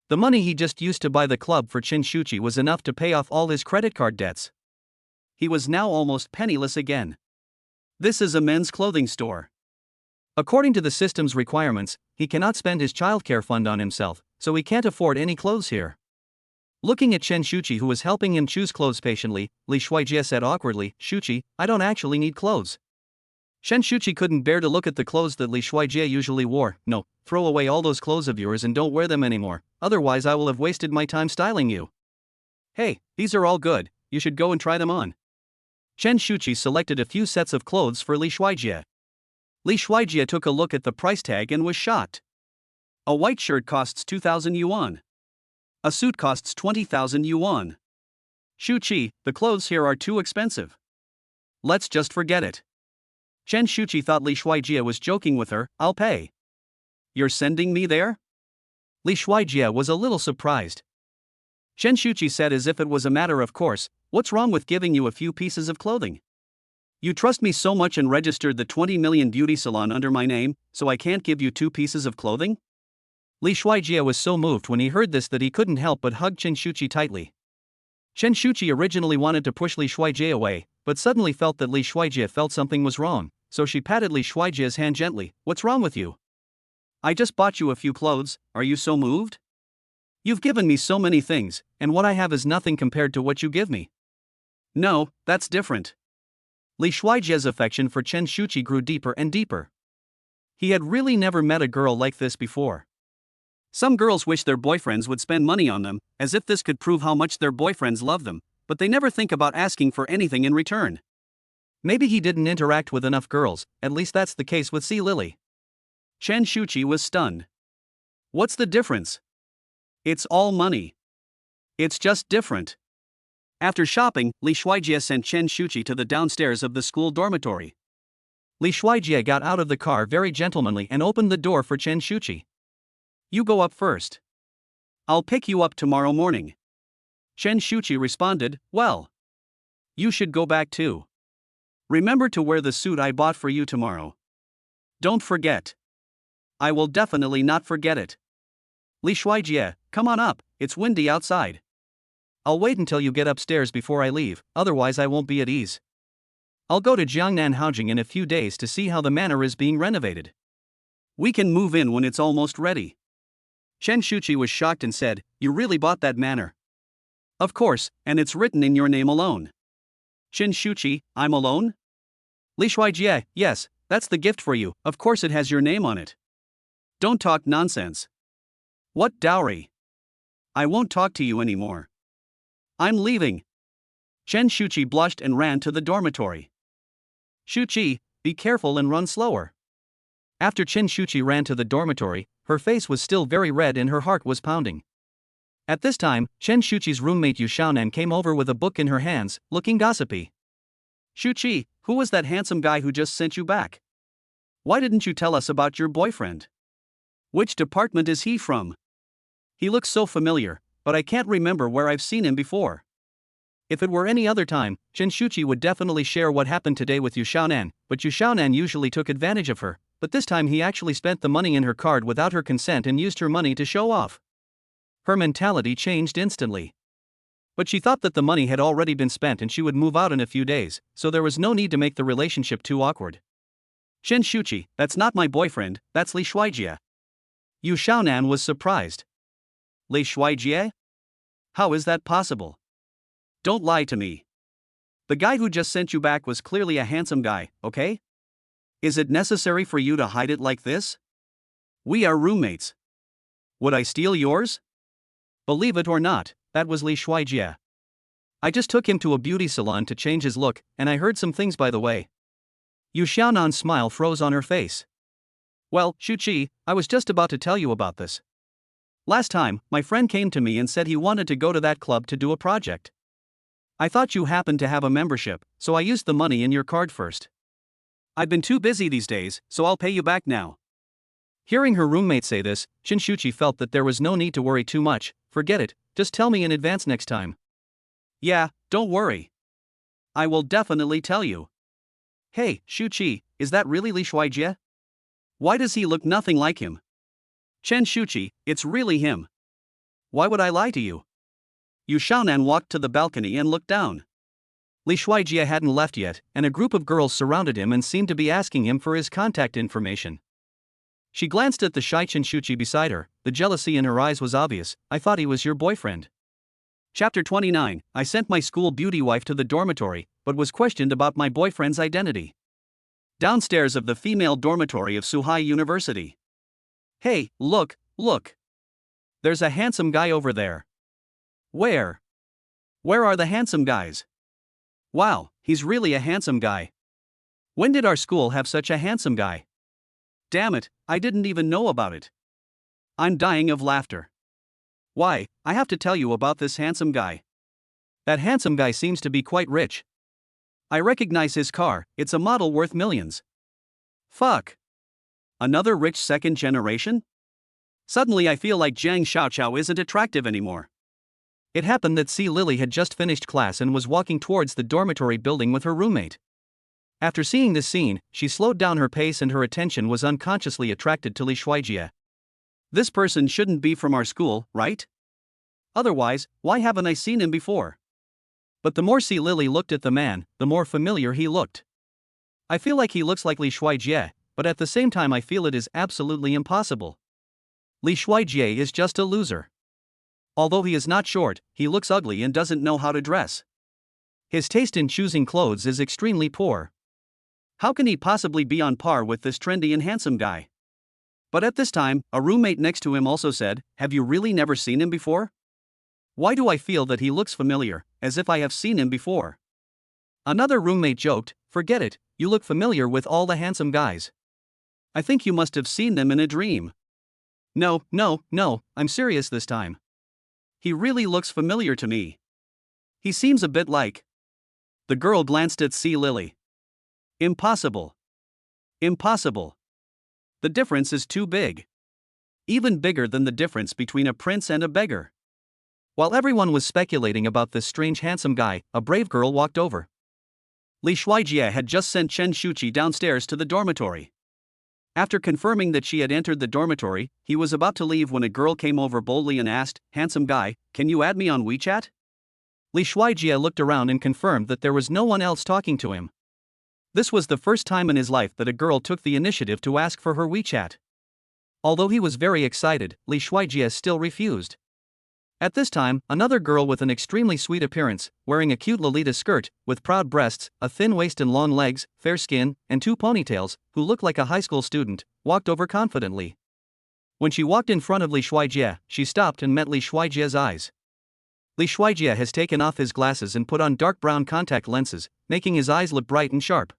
The money he just used to buy the club for Chen Shuchi was enough to pay off all his credit card debts. He was now almost penniless again. This is a men's clothing store. According to the system's requirements, he cannot spend his childcare fund on himself, so he can't afford any clothes here. Looking at Chen Shuchi who was helping him choose clothes patiently, Li Shuijie said awkwardly, Shuchi, I don't actually need clothes. Chen Shuchi couldn't bear to look at the clothes that Li Shuijie usually wore. No, throw away all those clothes of yours and don't wear them anymore, otherwise I will have wasted my time styling you. Hey, these are all good, you should go and try them on. Chen Shuchi selected a few sets of clothes for Li Shuijie. Li Shuijie took a look at the price tag and was shocked. A white shirt costs 2,000 yuan. A suit costs 20,000 yuan. Shuchi, the clothes here are too expensive. Let's just forget it. Chen Shuchi thought Li Shuijie was joking with her. I'll pay. You're sending me there? Li Shuijie was a little surprised. Chen Shuchi said as if it was a matter of course, what's wrong with giving you a few pieces of clothing? You trust me so much and registered the 20 million beauty salon under my name, so I can't give you 2 pieces of clothing? Li Shuijie was so moved when he heard this that he couldn't help but hug Chen Shuchi tightly. Chen Shuchi originally wanted to push Li Shuijie away, but suddenly felt that Li Shuijie felt something was wrong, so she patted Li Shuijie's hand gently. What's wrong with you? I just bought you a few clothes, are you so moved? You've given me so many things, and what I have is nothing compared to what you give me. No, that's different. Li Shuijie's affection for Chen Shuchi grew deeper and deeper. He had really never met a girl like this before. Some girls wish their boyfriends would spend money on them, as if this could prove how much their boyfriends love them, but they never think about asking for anything in return. Maybe he didn't interact with enough girls, at least that's the case with C. Lily. Chen Shuchi was stunned. What's the difference? It's all money. It's just different. After shopping, Li Shuijie sent Chen Shuchi to the downstairs of the school dormitory. Li Shuijie got out of the car very gentlemanly and opened the door for Chen Shuchi. You go up first. I'll pick you up tomorrow morning. Chen Shuchi responded, well. You should go back too. Remember to wear the suit I bought for you tomorrow. Don't forget. I will definitely not forget it. Li Shuijie, come on up, it's windy outside. I'll wait until you get upstairs before I leave, otherwise I won't be at ease. I'll go to Jiangnan Haojing in a few days to see how the manor is being renovated. We can move in when it's almost ready. Chen Shuchi was shocked and said, you really bought that manor? Of course, and it's written in your name alone. Chen Shuchi, I'm alone? Li Shuijie, yes, that's the gift for you, of course it has your name on it. Don't talk nonsense. What dowry? I won't talk to you anymore. I'm leaving. Chen Shuchi blushed and ran to the dormitory. Shuchi, be careful and run slower. After Chen Shuchi ran to the dormitory, her face was still very red and her heart was pounding. At this time, Chen Shuchi's roommate Yu Xiaonan came over with a book in her hands, looking gossipy. Shuchi, who was that handsome guy who just sent you back? Why didn't you tell us about your boyfriend? Which department is he from? He looks so familiar, but I can't remember where I've seen him before. If it were any other time, Chen Shuchi would definitely share what happened today with Yu Xiaonan, but Yu Xiaonan usually took advantage of her, but this time he actually spent the money in her card without her consent and used her money to show off. Her mentality changed instantly. But she thought that the money had already been spent and she would move out in a few days, so there was no need to make the relationship too awkward. Chen Shuchi, that's not my boyfriend, that's Li Shuijie. Yu Xiaonan was surprised. Li Shuijie? How is that possible? Don't lie to me. The guy who just sent you back was clearly a handsome guy, okay? Is it necessary for you to hide it like this? We are roommates. Would I steal yours? Believe it or not, that was Li Shuijie. I just took him to a beauty salon to change his look, and I heard some things by the way. Yu Xiaonan's smile froze on her face. Well, Shuchi, I was just about to tell you about this. Last time, my friend came to me and said he wanted to go to that club to do a project. I thought you happened to have a membership, so I used the money in your card first. I've been too busy these days, so I'll pay you back now. Hearing her roommate say this, Chen Shuchi felt that there was no need to worry too much. Forget it, just tell me in advance next time. Yeah, don't worry. I will definitely tell you. Hey, Shuchi, is that really Li Shuijie? Why does he look nothing like him? Chen Shuchi, it's really him. Why would I lie to you? Yu Xiaonan walked to the balcony and looked down. Li Shuijie hadn't left yet, and a group of girls surrounded him and seemed to be asking him for his contact information. She glanced at the shy Chen Shuchi beside her, the jealousy in her eyes was obvious. I thought he was your boyfriend. Chapter 29, I sent my school beauty wife to the dormitory, but was questioned about my boyfriend's identity. Downstairs of the female dormitory of Suhai University. Hey, look. There's a handsome guy over there. Where? Where are the handsome guys? Wow, he's really a handsome guy. When did our school have such a handsome guy? Damn it, I didn't even know about it. I'm dying of laughter. Why, I have to tell you about this handsome guy. That handsome guy seems to be quite rich. I recognize his car, it's a model worth millions. Fuck. Another rich second generation? Suddenly I feel like Jiang Xiaoqiao isn't attractive anymore. It happened that C. Lily had just finished class and was walking towards the dormitory building with her roommate. After seeing this scene, she slowed down her pace and her attention was unconsciously attracted to Li Shuijie. This person shouldn't be from our school, right? Otherwise, why haven't I seen him before? But the more Lily looked at the man, the more familiar he looked. I feel like he looks like Li Shuijie, but at the same time I feel it is absolutely impossible. Li Shuijie is just a loser. Although he is not short, he looks ugly and doesn't know how to dress. His taste in choosing clothes is extremely poor. How can he possibly be on par with this trendy and handsome guy? But at this time, a roommate next to him also said, "Have you really never seen him before? Why do I feel that he looks familiar, as if I have seen him before?" Another roommate joked, "Forget it, you look familiar with all the handsome guys. I think you must have seen them in a dream." No, I'm serious this time. He really looks familiar to me. He seems a bit like. The girl glanced at Lily. Impossible. Impossible. The difference is too big. Even bigger than the difference between a prince and a beggar. While everyone was speculating about this strange handsome guy, a brave girl walked over. Li Shuijie had just sent Chen Shuchi downstairs to the dormitory. After confirming that she had entered the dormitory, he was about to leave when a girl came over boldly and asked, "Handsome guy, can you add me on WeChat?" Li Shuijie looked around and confirmed that there was no one else talking to him. This was the first time in his life that a girl took the initiative to ask for her WeChat. Although he was very excited, Li Shuijie still refused. At this time, another girl with an extremely sweet appearance, wearing a cute Lolita skirt, with proud breasts, a thin waist and long legs, fair skin, and 2 ponytails, who looked like a high school student, walked over confidently. When she walked in front of Li Shuijie, she stopped and met Li Shuijie's eyes. Li Shuijie has taken off his glasses and put on dark brown contact lenses, making his eyes look bright and sharp.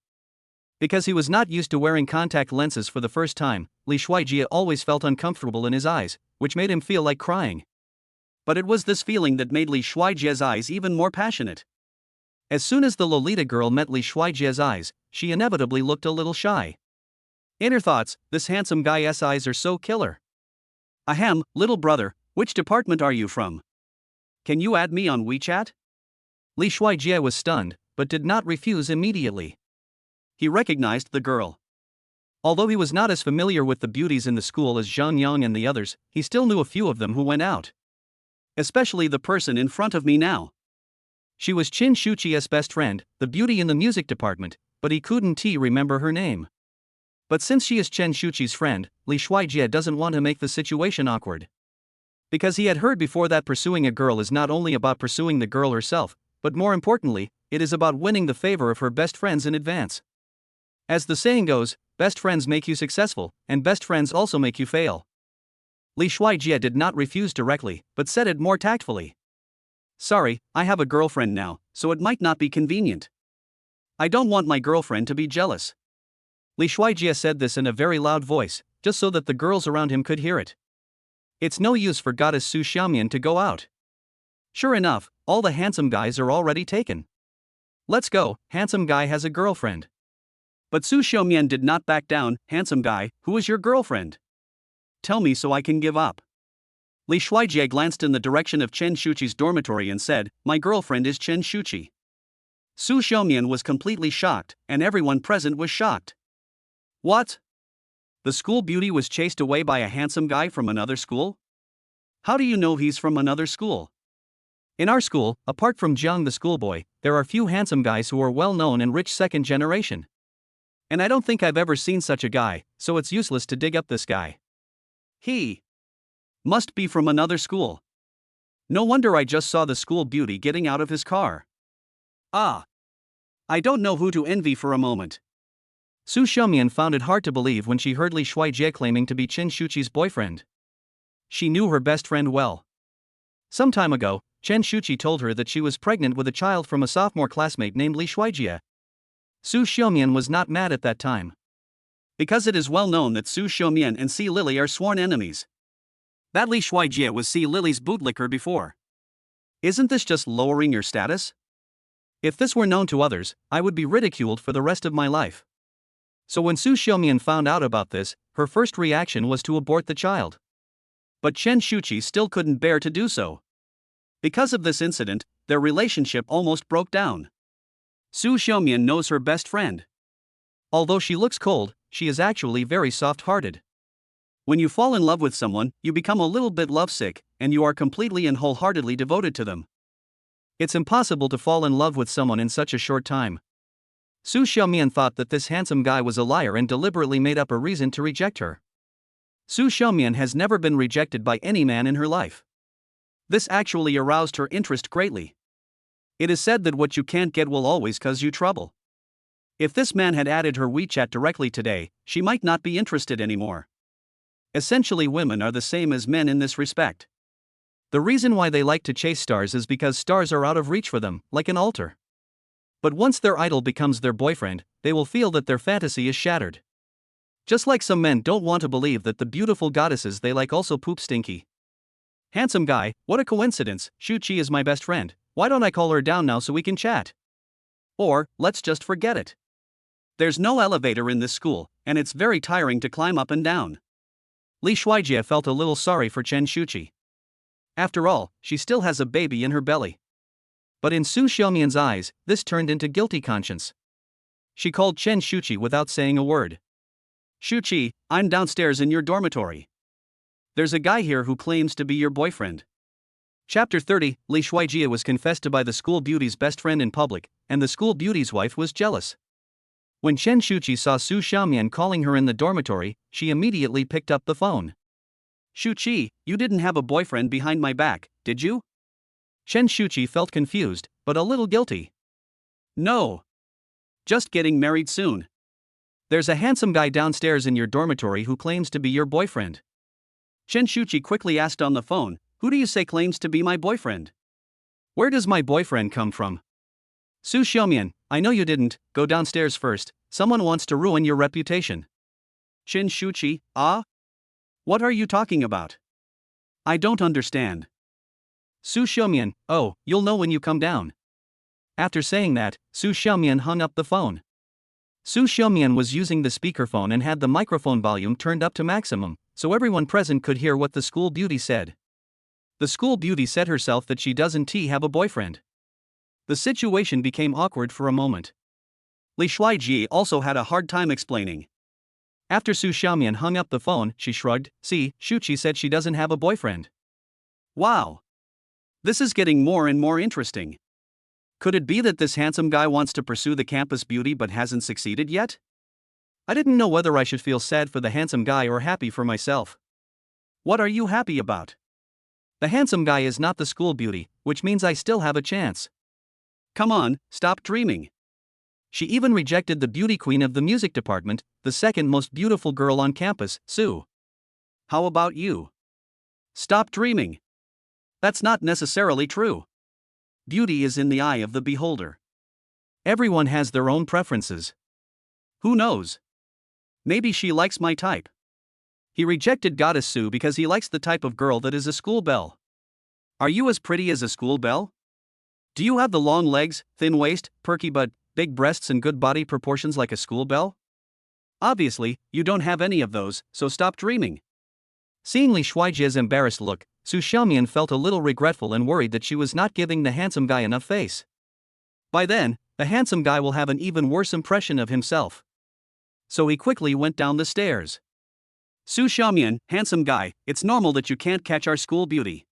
Because he was not used to wearing contact lenses for the first time, Li Shuijie always felt uncomfortable in his eyes, which made him feel like crying. But it was this feeling that made Li Shuijie's eyes even more passionate. As soon as the Lolita girl met Li Shuijie's eyes, she inevitably looked a little shy. In her thoughts, this handsome guy's eyes are so killer. Ahem, little brother, which department are you from? Can you add me on WeChat? Li Shuijie was stunned, but did not refuse immediately. He recognized the girl. Although he was not as familiar with the beauties in the school as Zhang Yang and the others, he still knew a few of them who went out. Especially the person in front of me now. She was Chen Shuchi's best friend, the beauty in the music department, but he couldn't remember her name. But since she is Chen Shuchi's friend, Li Shuijie doesn't want to make the situation awkward. Because he had heard before that pursuing a girl is not only about pursuing the girl herself, but more importantly, it is about winning the favor of her best friends in advance. As the saying goes, best friends make you successful, and best friends also make you fail. Li Shuijie did not refuse directly, but said it more tactfully. "Sorry, I have a girlfriend now, so it might not be convenient. I don't want my girlfriend to be jealous." Li Shuijie said this in a very loud voice, just so that the girls around him could hear it. It's no use for goddess Su Xiaomian to go out. Sure enough, all the handsome guys are already taken. Let's go, handsome guy has a girlfriend. But Su Xiaomian did not back down. "Handsome guy, who is your girlfriend? Tell me so I can give up." Li Shuijie glanced in the direction of Chen Shuchi's dormitory and said, "My girlfriend is Chen Shuchi." Su Xiaomian was completely shocked, and everyone present was shocked. What? The school beauty was chased away by a handsome guy from another school? How do you know he's from another school? In our school, apart from Jiang the schoolboy, there are few handsome guys who are well known and rich second generation. And I don't think I've ever seen such a guy, so it's useless to dig up this guy. He must be from another school. No wonder I just saw the school beauty getting out of his car. Ah. I don't know who to envy for a moment. Su Xiaomian found it hard to believe when she heard Li Shuijie claiming to be Chen Shuchi's boyfriend. She knew her best friend well. Some time ago, Chen Shuchi told her that she was pregnant with a child from a sophomore classmate named Li Shuijie. Su Xiaomian was not mad at that time. Because it is well known that Su Xiaomian and Lily are sworn enemies. That Li Shuijie was Lily's bootlicker before. Isn't this just lowering your status? If this were known to others, I would be ridiculed for the rest of my life. So when Su Xiaomian found out about this, her first reaction was to abort the child. But Chen Shuchi still couldn't bear to do so. Because of this incident, their relationship almost broke down. Su Xiaomian knows her best friend. Although she looks cold, she is actually very soft-hearted. When you fall in love with someone, you become a little bit lovesick, and you are completely and wholeheartedly devoted to them. It's impossible to fall in love with someone in such a short time. Su Xiaomian thought that this handsome guy was a liar and deliberately made up a reason to reject her. Su Xiaomian has never been rejected by any man in her life. This actually aroused her interest greatly. It is said that what you can't get will always cause you trouble. If this man had added her WeChat directly today, she might not be interested anymore. Essentially, women are the same as men in this respect. The reason why they like to chase stars is because stars are out of reach for them, like an altar. But once their idol becomes their boyfriend, they will feel that their fantasy is shattered. Just like some men don't want to believe that the beautiful goddesses they like also poop stinky. Handsome guy, what a coincidence, Shuchi is my best friend, why don't I call her down now so we can chat? Or, let's just forget it. There's no elevator in this school, and it's very tiring to climb up and down. Li Shuijie felt a little sorry for Chen Shuchi. After all, she still has a baby in her belly. But in Su Xiaomian's eyes, this turned into guilty conscience. She called Chen Shuchi without saying a word. Shuchi, I'm downstairs in your dormitory. There's a guy here who claims to be your boyfriend. Chapter 30, Li Shuijie was confessed to by the school beauty's best friend in public, and the school beauty's wife was jealous. When Chen Shuchi saw Su Xiaomian calling her in the dormitory, she immediately picked up the phone. Shuchi, you didn't have a boyfriend behind my back, did you? Chen Shuchi felt confused, but a little guilty. No. Just getting married soon. There's a handsome guy downstairs in your dormitory who claims to be your boyfriend. Chen Shuchi quickly asked on the phone, who do you say claims to be my boyfriend? Where does my boyfriend come from? Su Xiaomian, I know you didn't, go downstairs first, someone wants to ruin your reputation. Chen Shuchi, ah? What are you talking about? I don't understand. Su Xiaomian, oh, you'll know when you come down. After saying that, Su Xiaomian hung up the phone. Su Xiaomian was using the speakerphone and had the microphone volume turned up to maximum, so everyone present could hear what the school beauty said. The school beauty said herself that she doesn't have a boyfriend. The situation became awkward for a moment. Li Shuijie also had a hard time explaining. After Su Xiaomian hung up the phone, she shrugged, see, Shuchi said she doesn't have a boyfriend. Wow. This is getting more and more interesting. Could it be that this handsome guy wants to pursue the campus beauty but hasn't succeeded yet? I didn't know whether I should feel sad for the handsome guy or happy for myself. What are you happy about? The handsome guy is not the school beauty, which means I still have a chance. Come on, stop dreaming. She even rejected the beauty queen of the music department, the second most beautiful girl on campus, Su. How about you? Stop dreaming. That's not necessarily true. Beauty is in the eye of the beholder. Everyone has their own preferences. Who knows? Maybe she likes my type. He rejected Goddess Su because he likes the type of girl that is a school belle. Are you as pretty as a school belle? Do you have the long legs, thin waist, perky butt, big breasts and good body proportions like a school belle? Obviously, you don't have any of those, so stop dreaming. Seeing Li Shuijie's embarrassed look, Su Xiaomian felt a little regretful and worried that she was not giving the handsome guy enough face. By then, the handsome guy will have an even worse impression of himself. So he quickly went down the stairs. Su Xiaomian, handsome guy, it's normal that you can't catch our school beauty.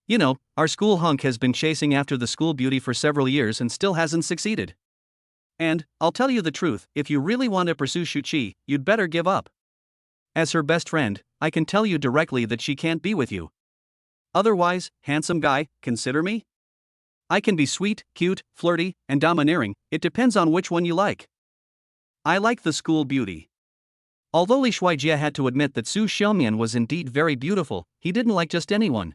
You know, our school hunk has been chasing after the school beauty for several years and still hasn't succeeded. And, I'll tell you the truth, if you really want to pursue Shuchi, you'd better give up. As her best friend, I can tell you directly that she can't be with you. Otherwise, handsome guy, consider me. I can be sweet, cute, flirty, and domineering, it depends on which one you like. I like the school beauty. Although Li Shuijie had to admit that Su Xiaomian was indeed very beautiful, he didn't like just anyone.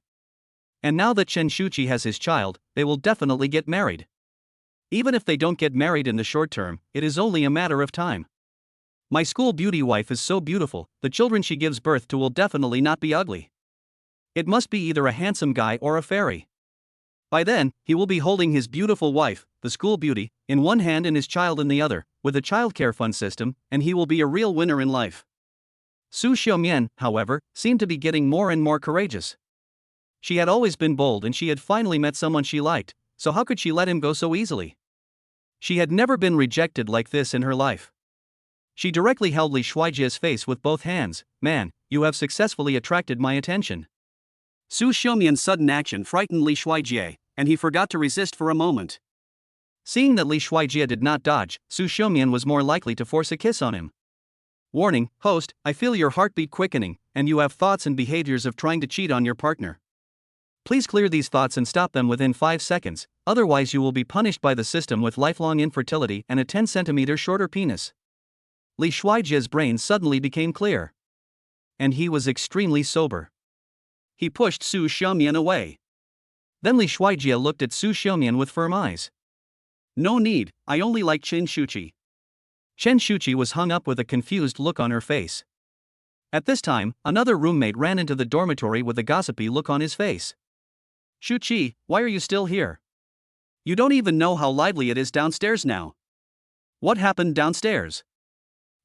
And now that Chen Shuchi has his child, they will definitely get married. Even if they don't get married in the short term, it is only a matter of time. My school beauty wife is so beautiful, the children she gives birth to will definitely not be ugly. It must be either a handsome guy or a fairy. By then, he will be holding his beautiful wife, the school beauty, in one hand and his child in the other, with a childcare fund system, and he will be a real winner in life. Su Xiaomian, however, seemed to be getting more and more courageous. She had always been bold and she had finally met someone she liked, so how could she let him go so easily? She had never been rejected like this in her life. She directly held Li Shuijie's face with both hands. Man, you have successfully attracted my attention. Su Xiumian's sudden action frightened Li Shuijie, and he forgot to resist for a moment. Seeing that Li Shuijie did not dodge, Su Xiumian was more likely to force a kiss on him. Warning, host, I feel your heartbeat quickening, and you have thoughts and behaviors of trying to cheat on your partner. Please clear these thoughts and stop them within 5 seconds, otherwise you will be punished by the system with lifelong infertility and a 10 cm shorter penis. Li Shuijie's brain suddenly became clear. And he was extremely sober. He pushed Su Xiumian away. Then Li Shuijie looked at Su Xiumian with firm eyes. No need, I only like Chen Shuchi. Chen Shuchi was hung up with a confused look on her face. At this time, another roommate ran into the dormitory with a gossipy look on his face. Shuchi, why are you still here? You don't even know how lively it is downstairs now. What happened downstairs?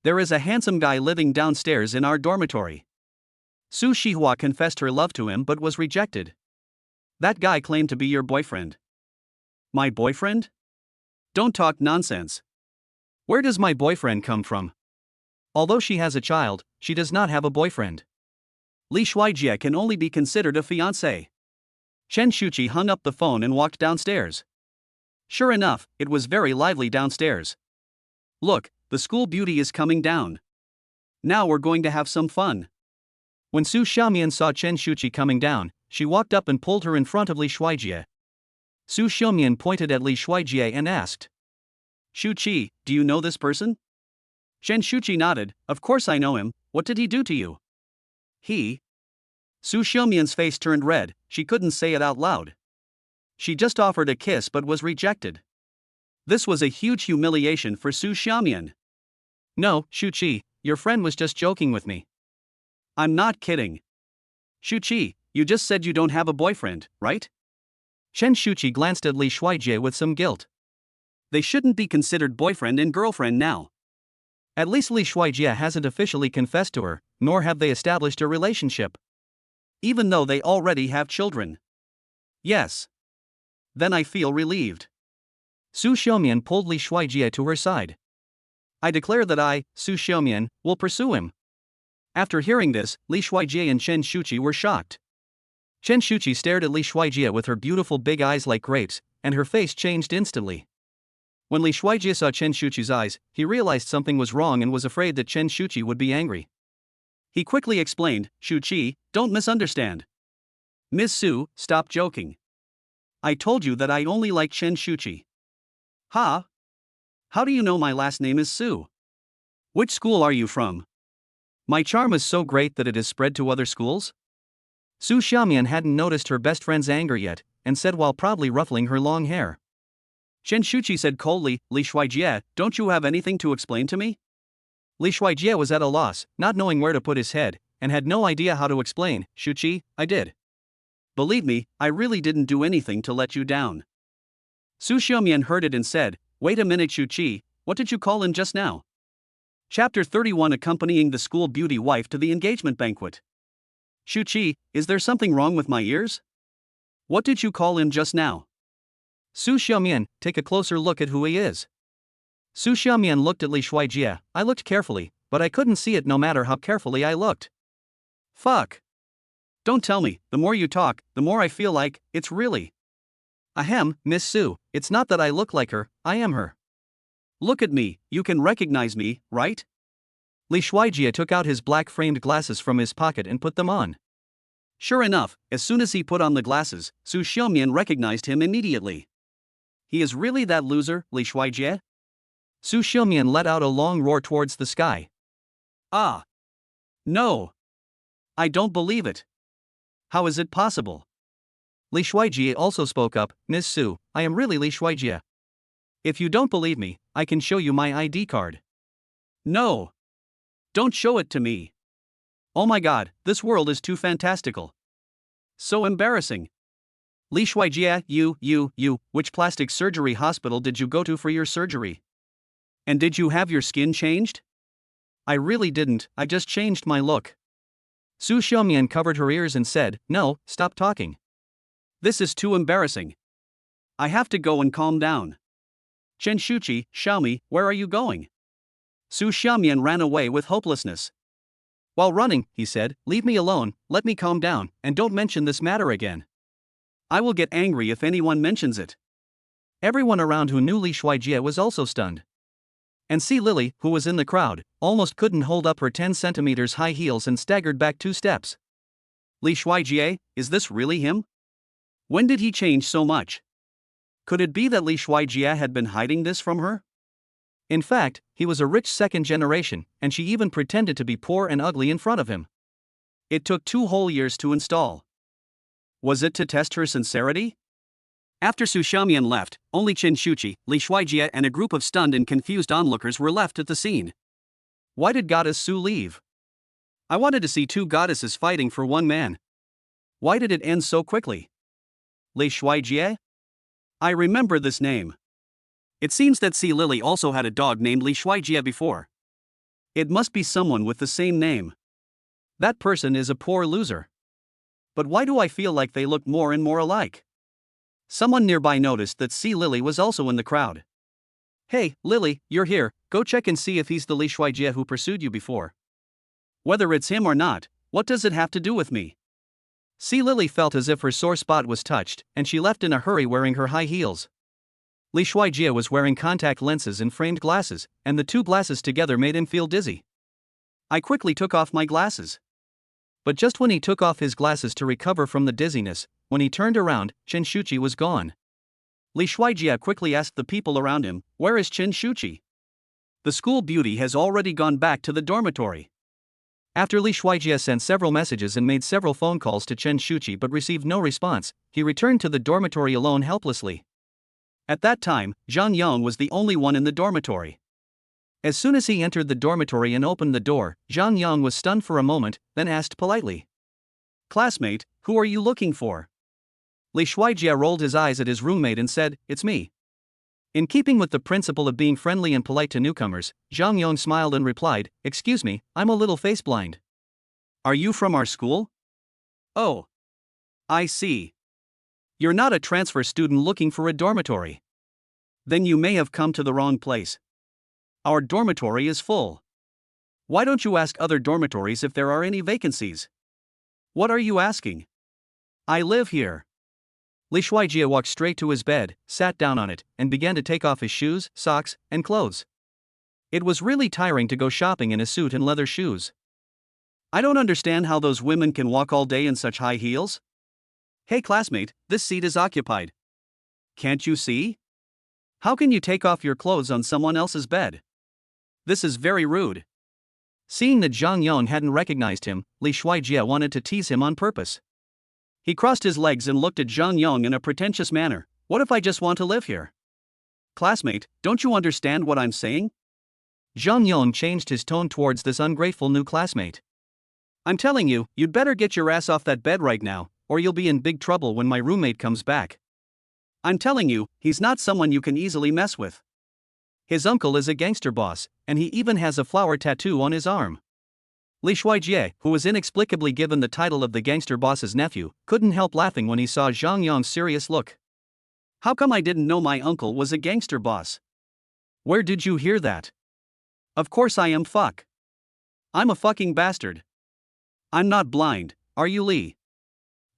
There is a handsome guy living downstairs in our dormitory. Su Shihua confessed her love to him but was rejected. That guy claimed to be your boyfriend. My boyfriend? Don't talk nonsense. Where does my boyfriend come from? Although she has a child, she does not have a boyfriend. Li Shuijie can only be considered a fiancé. Chen Shuchi hung up the phone and walked downstairs. Sure enough, it was very lively downstairs. Look, the school beauty is coming down. Now we're going to have some fun. When Su Xiumian saw Chen Shuchi coming down, she walked up and pulled her in front of Li Shuijie. Su Xiumian pointed at Li Shuijie and asked, Shuchi, do you know this person? Chen Shuchi nodded, of course I know him, what did he do to you? He? Su Xiumian's face turned red, she couldn't say it out loud. She just offered a kiss but was rejected. This was a huge humiliation for Su Xiumian. No, Shuchi, your friend was just joking with me. I'm not kidding. Shuchi, you just said you don't have a boyfriend, right? Chen Shuchi glanced at Li Shuijie with some guilt. They shouldn't be considered boyfriend and girlfriend now. At least Li Shuijie hasn't officially confessed to her, nor have they established a relationship. Even though they already have children. Yes. Then I feel relieved. Su Xiumian pulled Li Shuijie to her side. I declare that I, Su Xiumian, will pursue him. After hearing this, Li Shuijie and Chen Shuchi were shocked. Chen Shuchi stared at Li Shuijie with her beautiful big eyes like grapes, and her face changed instantly. When Li Shuijie saw Chen Shuchi's eyes, he realized something was wrong and was afraid that Chen Shuchi would be angry. He quickly explained, Shuchi, don't misunderstand. Miss Su, stop joking. I told you that I only like Chen Shuchi. Ha? How do you know my last name is Su? Which school are you from? My charm is so great that it has spread to other schools? Su Xiumian hadn't noticed her best friend's anger yet, and said while proudly ruffling her long hair. Chen Shuchi said coldly, Li Shuijie, don't you have anything to explain to me? Li Shuijie was at a loss, not knowing where to put his head, and had no idea how to explain. Shuchi, I did. Believe me, I really didn't do anything to let you down. Su Xiumian heard it and said, wait a minute Shuchi, what did you call him just now? Chapter 31 Accompanying the school beauty wife to the engagement banquet. Shuchi, is there something wrong with my ears? What did you call him just now? Su Xiumian, take a closer look at who he is. Su Xiumian looked at Li Shuijie. I looked carefully, but I couldn't see it no matter how carefully I looked. Fuck. Don't tell me, the more you talk, the more I feel like, it's really. Ahem, Miss Su, it's not that I look like her, I am her. Look at me, you can recognize me, right? Li Shuijie took out his black framed glasses from his pocket and put them on. Sure enough, as soon as he put on the glasses, Su Xiumian recognized him immediately. He is really that loser, Li Shuijie? Su Xiumian let out a long roar towards the sky. Ah! No! I don't believe it. How is it possible? Li Shuijie also spoke up, Miss Su, I am really Li Shuijie. If you don't believe me, I can show you my ID card. No! Don't show it to me. Oh my god, this world is too fantastical. So embarrassing. Li Shuijie, you, which plastic surgery hospital did you go to for your surgery? And did you have your skin changed? I really didn't, I just changed my look. Su Xiumian covered her ears and said, no, stop talking. This is too embarrassing. I have to go and calm down. Chen Shuchi, Xiaomi, where are you going? Su Xiamian ran away with hopelessness. While running, he said, "Leave me alone, let me calm down, and don't mention this matter again. I will get angry if anyone mentions it." Everyone around who knew Li Shuijie was also stunned. And see Lily, who was in the crowd, almost couldn't hold up her 10 centimeters high heels and staggered back 2 steps. Li Shuijie, is this really him? When did he change so much? Could it be that Li Shuijie had been hiding this from her? In fact, he was a rich second generation, and she even pretended to be poor and ugly in front of him. It took 2 whole years to install. Was it to test her sincerity? After Su Xiamian left, only Qin Shuchi, Li Shuijie and a group of stunned and confused onlookers were left at the scene. Why did Goddess Su leave? I wanted to see 2 goddesses fighting for 1 man. Why did it end so quickly? Li Shuijie? I remember this name. It seems that Si Lily also had a dog named Li Shuijie before. It must be someone with the same name. That person is a poor loser. But why do I feel like they look more and more alike? Someone nearby noticed that Si Lily was also in the crowd. "Hey, Lily, you're here, go check and see if he's the Li Shuijie who pursued you before." Whether it's him or not, what does it have to do with me? Si Lily felt as if her sore spot was touched, and she left in a hurry wearing her high heels. Li Shuijie was wearing contact lenses and framed glasses, and the 2 glasses together made him feel dizzy. I quickly took off my glasses. But just when he took off his glasses to recover from the dizziness, when he turned around, Qin Shuchi was gone. Li Shuijie quickly asked the people around him, "Where is Qin Shuchi?" "The school beauty has already gone back to the dormitory." After Li Shuijie sent several messages and made several phone calls to Qin Shuchi but received no response, he returned to the dormitory alone helplessly. At that time, Zhang Yong was the only one in the dormitory. As soon as he entered the dormitory and opened the door, Zhang Yong was stunned for a moment, then asked politely, "Classmate, who are you looking for?" Li Shuijie rolled his eyes at his roommate and said, "It's me." In keeping with the principle of being friendly and polite to newcomers, Zhang Yong smiled and replied, "Excuse me, I'm a little face blind." "Are you from our school?" "Oh. I see. You're not a transfer student looking for a dormitory. Then you may have come to the wrong place. Our dormitory is full. Why don't you ask other dormitories if there are any vacancies?" "What are you asking?" "I live here." Li Shuijie walked straight to his bed, sat down on it, and began to take off his shoes, socks, and clothes. It was really tiring to go shopping in a suit and leather shoes. I don't understand how those women can walk all day in such high heels. "Hey classmate, this seat is occupied. Can't you see? How can you take off your clothes on someone else's bed? This is very rude." Seeing that Zhang Yong hadn't recognized him, Li Shuijie wanted to tease him on purpose. He crossed his legs and looked at Zhang Yong in a pretentious manner. "What if I just want to live here?" "Classmate, don't you understand what I'm saying?" Zhang Yong changed his tone towards this ungrateful new classmate. "I'm telling you, you'd better get your ass off that bed right now, or you'll be in big trouble when my roommate comes back. I'm telling you, he's not someone you can easily mess with. His uncle is a gangster boss, and he even has a flower tattoo on his arm." Li Shuijie, who was inexplicably given the title of the gangster boss's nephew, couldn't help laughing when he saw Zhang Yong's serious look. "How come I didn't know my uncle was a gangster boss?" "Where did you hear that?" "Of course I am fuck. I'm a fucking bastard. I'm not blind, are you Li?"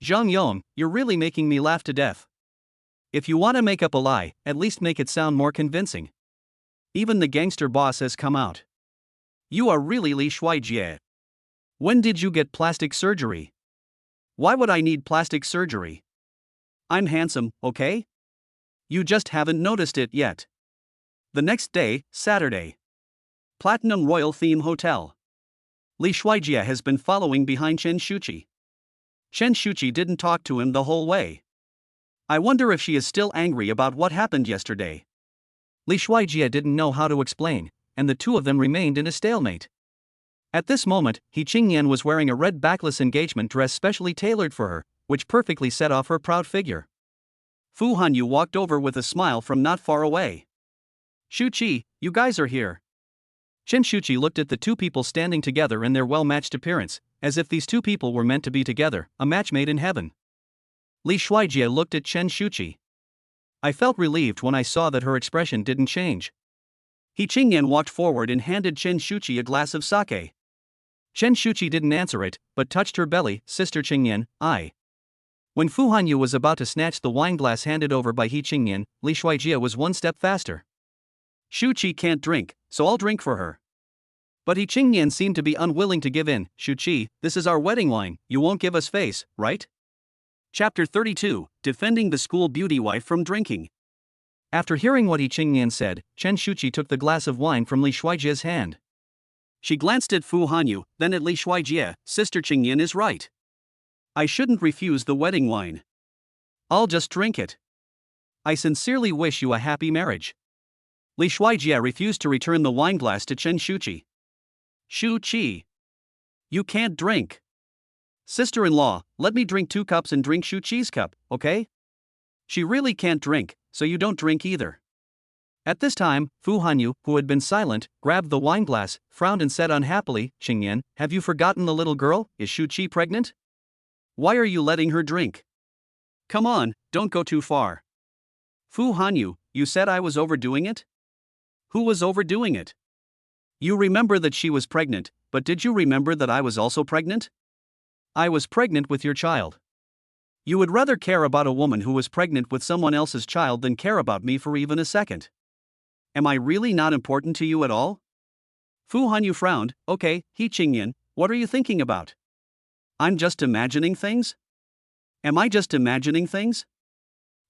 "Zhang Yong, you're really making me laugh to death. If you want to make up a lie, at least make it sound more convincing. Even the gangster boss has come out. You are really Li Shuijie. When did you get plastic surgery?" "Why would I need plastic surgery? I'm handsome, okay? You just haven't noticed it yet." The next day, Saturday. Platinum Royal Theme Hotel. Li Shuijie has been following behind Qin Shuchi. Qin Shuchi didn't talk to him the whole way. I wonder if she is still angry about what happened yesterday. Li Shuijie didn't know how to explain, and the 2 of them remained in a stalemate. At this moment, He Qingyan was wearing a red backless engagement dress specially tailored for her, which perfectly set off her proud figure. Fu Hanyu walked over with a smile from not far away. "Shuchi, you guys are here." Qin Shuchi looked at the 2 people standing together in their well-matched appearance, as if these 2 people were meant to be together, a match made in heaven. Li Shuijie looked at Qin Shuchi. I felt relieved when I saw that her expression didn't change. He Qingyan walked forward and handed Chen Shuchi a glass of sake. Chen Shuchi didn't answer it, but touched her belly. Sister Qingyan, I. When Fu Hanyu was about to snatch the wine glass handed over by He Qingyan, Li Shuijie was one step faster. Shuchi can't drink, so I'll drink for her. But He Qingyan seemed to be unwilling to give in. Shuchi, this is our wedding wine, you won't give us face, right? Chapter 32, Defending the School Beauty Wife from Drinking. After hearing what He Qingyan said, Chen Shuchi took the glass of wine from Li Shuijie's hand. She glanced at Fu Hanyu, then at Li Shuijie. Sister Qingyan is right. I shouldn't refuse the wedding wine. I'll just drink it. I sincerely wish you a happy marriage. Li Shuijie refused to return the wine glass to Chen Shuchi. Shuchi. You can't drink. Sister-in-law, let me drink 2 cups and drink Shuchi's cup, okay? She really can't drink, so you don't drink either. At this time, Fu Hanyu, who had been silent, grabbed the wine glass, frowned and said unhappily, Qingyan, have you forgotten the little girl? Is Shuchi pregnant? Why are you letting her drink? Come on, don't go too far. Fu Hanyu, you said I was overdoing it? Who was overdoing it? You remember that she was pregnant, but did you remember that I was also pregnant? I was pregnant with your child. You would rather care about a woman who was pregnant with someone else's child than care about me for even a second. Am I really not important to you at all? Fu Hanyu frowned. Okay, He Qingyan, what are you thinking about? I'm just imagining things? Am I just imagining things?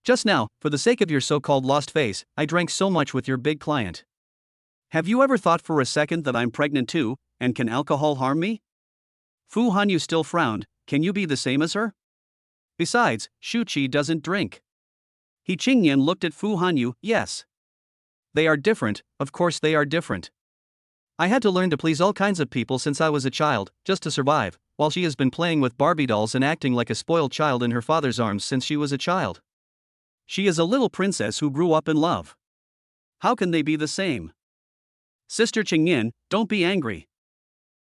Just now, for the sake of your so-called lost face, I drank so much with your big client. Have you ever thought for a second that I'm pregnant too, and can alcohol harm me? Fu Hanyu still frowned. Can you be the same as her? Besides, Shuchi doesn't drink. He Qingyan looked at Fu Hanyu. Yes. They are different, of course they are different. I had to learn to please all kinds of people since I was a child, just to survive, while she has been playing with Barbie dolls and acting like a spoiled child in her father's arms since she was a child. She is a little princess who grew up in love. How can they be the same? Sister Qingyan, don't be angry.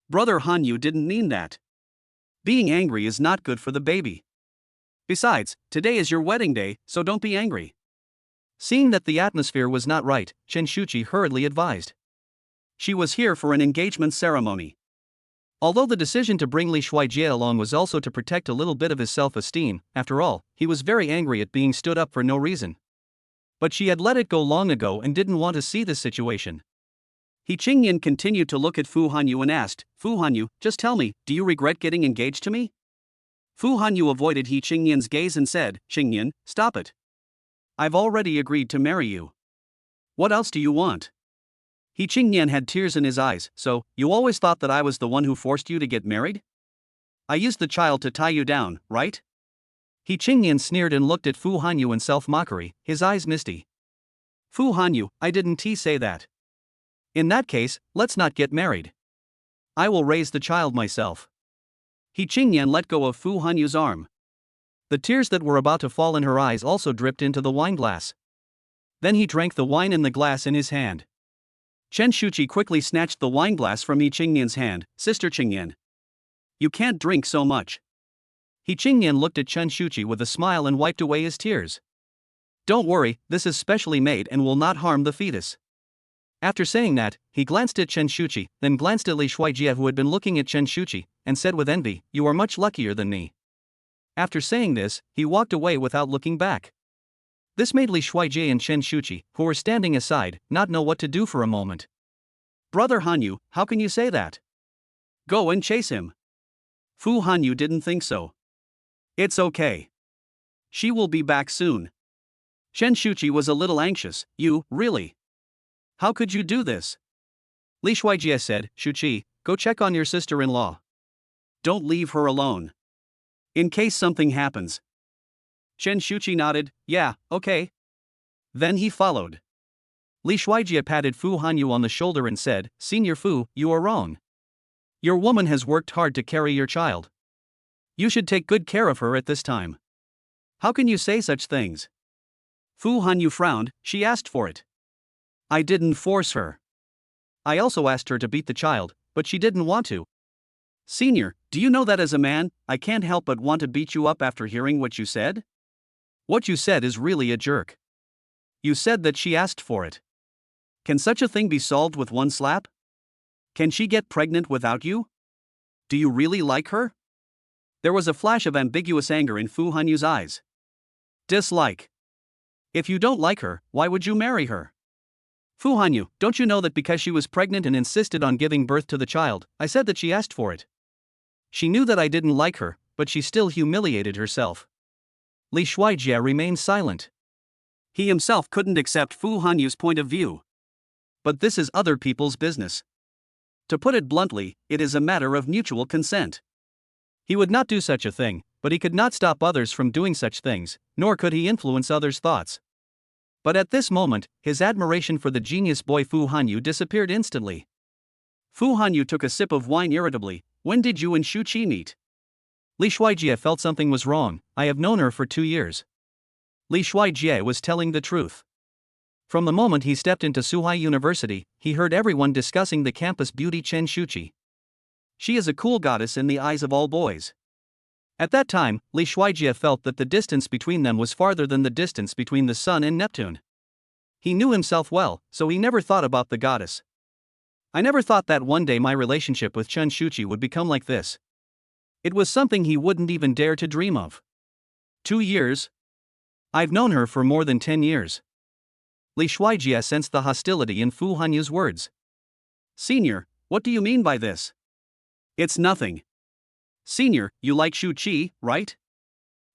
Brother Hanyu didn't mean that. Being angry is not good for the baby. Besides, today is your wedding day, so don't be angry. Seeing that the atmosphere was not right, Chen Shuchi hurriedly advised. She was here for an engagement ceremony. Although the decision to bring Li Shuijie along was also to protect a little bit of his self-esteem, after all, he was very angry at being stood up for no reason. But she had let it go long ago and didn't want to see this situation. He Qingyan continued to look at Fu Hanyu and asked, Fu Hanyu, just tell me, do you regret getting engaged to me? Fu Hanyu avoided He Qingyan's gaze and said, Qingyan, stop it. I've already agreed to marry you. What else do you want? He Qingyan had tears in his eyes. So, you always thought that I was the one who forced you to get married? I used the child to tie you down, right? He Qingyan sneered and looked at Fu Hanyu in self-mockery, his eyes misty. Fu Hanyu, I didn't say that. In that case, let's not get married. I will raise the child myself. He Qingyan let go of Fu Hanyu's arm. The tears that were about to fall in her eyes also dripped into the wine glass. Then he drank the wine in the glass in his hand. Chen Shuchi quickly snatched the wine glass from He Qingyan's hand. Sister Qingyan, you can't drink so much. He Qingyan looked at Chen Shuchi with a smile and wiped away his tears. Don't worry, this is specially made and will not harm the fetus. After saying that, he glanced at Chen Shuchi, then glanced at Li Shuijie who had been looking at Chen Shuchi, and said with envy, you are much luckier than me. After saying this, he walked away without looking back. This made Li Shuijie and Chen Shuchi, who were standing aside, not know what to do for a moment. Brother Hanyu, how can you say that? Go and chase him. Fu Hanyu didn't think so. It's okay. She will be back soon. Chen Shuchi was a little anxious. You, really? How could you do this? Li Shuijie said, Shuchi, go check on your sister-in-law. Don't leave her alone. In case something happens. Chen Shuchi nodded, yeah, okay. Then he followed. Li Shuijie patted Fu Hanyu on the shoulder and said, Senior Fu, you are wrong. Your woman has worked hard to carry your child. You should take good care of her at this time. How can you say such things? Fu Hanyu frowned, she asked for it. I didn't force her. I also asked her to beat the child, but she didn't want to. Senior, do you know that as a man, I can't help but want to beat you up after hearing what you said? What you said is really a jerk. You said that she asked for it. Can such a thing be solved with one slap? Can she get pregnant without you? Do you really like her? There was a flash of ambiguous anger in Fu Hanyu's eyes. Dislike. If you don't like her, why would you marry her? Fu Hanyu, don't you know that because she was pregnant and insisted on giving birth to the child, I said that she asked for it? She knew that I didn't like her, but she still humiliated herself. Li Shuijie remained silent. He himself couldn't accept Fu Hanyu's point of view. But this is other people's business. To put it bluntly, it is a matter of mutual consent. He would not do such a thing, but he could not stop others from doing such things, nor could he influence others' thoughts. But at this moment, his admiration for the genius boy Fu Hanyu disappeared instantly. Fu Hanyu took a sip of wine irritably. When did you and Shuchi meet? Li Shuijie felt something was wrong. I have known her for 2 years. Li Shuijie was telling the truth. From the moment he stepped into Suhai University, he heard everyone discussing the campus beauty Chen Shuchi. She is a cool goddess in the eyes of all boys. At that time, Li Shuijie felt that the distance between them was farther than the distance between the sun and Neptune. He knew himself well, so he never thought about the goddess. I never thought that one day my relationship with Chen Shuchi would become like this. It was something he wouldn't even dare to dream of. 2 years? I've known her for more than 10 years. Li Shuijie sensed the hostility in Fu Hanyu's words. Senior, what do you mean by this? It's nothing. Senior, you like Shuchi, right?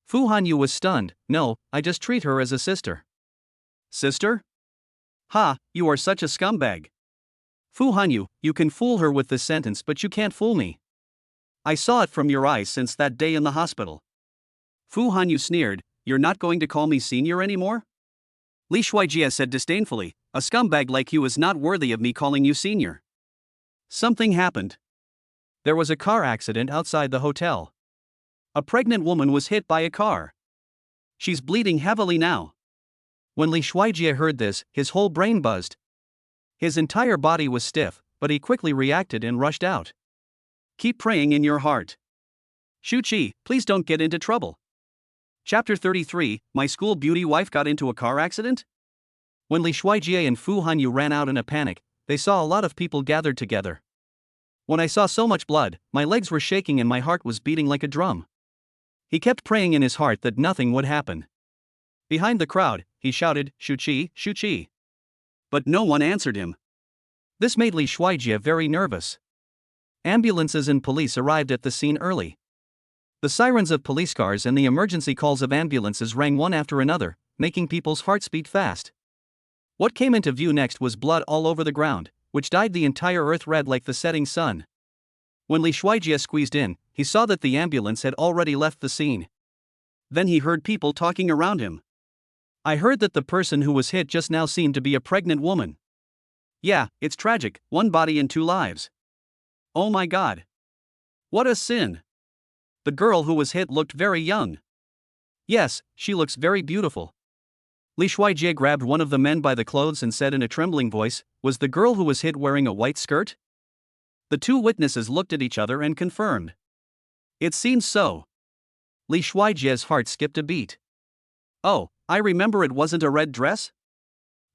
Fu Hanyu was stunned. No, I just treat her as a sister. Sister? Ha, you are such a scumbag. Fu Hanyu, you can fool her with this sentence, but you can't fool me. I saw it from your eyes since that day in the hospital. Fu Hanyu sneered. You're not going to call me senior anymore? Li Shuijie said disdainfully, a scumbag like you is not worthy of me calling you senior. Something happened. There was a car accident outside the hotel. A pregnant woman was hit by a car. She's bleeding heavily now. When Li Shuijie heard this, his whole brain buzzed. His entire body was stiff, but he quickly reacted and rushed out. Keep praying in your heart. Shuchi, please don't get into trouble. Chapter 33, My School Beauty Wife Got Into a Car Accident? When Li Shuijie and Fu Hanyu ran out in a panic, they saw a lot of people gathered together. When I saw so much blood, my legs were shaking and my heart was beating like a drum. He kept praying in his heart that nothing would happen. Behind the crowd, he shouted, Shuchi, Shuchi. But no one answered him. This made Li Shuijie very nervous. Ambulances and police arrived at the scene early. The sirens of police cars and the emergency calls of ambulances rang one after another, making people's hearts beat fast. What came into view next was blood all over the ground, which dyed the entire earth red like the setting sun. When Li Shuijie squeezed in, he saw that the ambulance had already left the scene. Then he heard people talking around him. I heard that the person who was hit just now seemed to be a pregnant woman. Yeah, it's tragic, 1 body and 2 lives. Oh my God. What a sin. The girl who was hit looked very young. Yes, she looks very beautiful. Li Shuijie grabbed one of the men by the clothes and said in a trembling voice, was the girl who was hit wearing a white skirt? The 2 witnesses looked at each other and confirmed. It seems so. Li Shuijie's heart skipped a beat. Oh, I remember, it wasn't a red dress?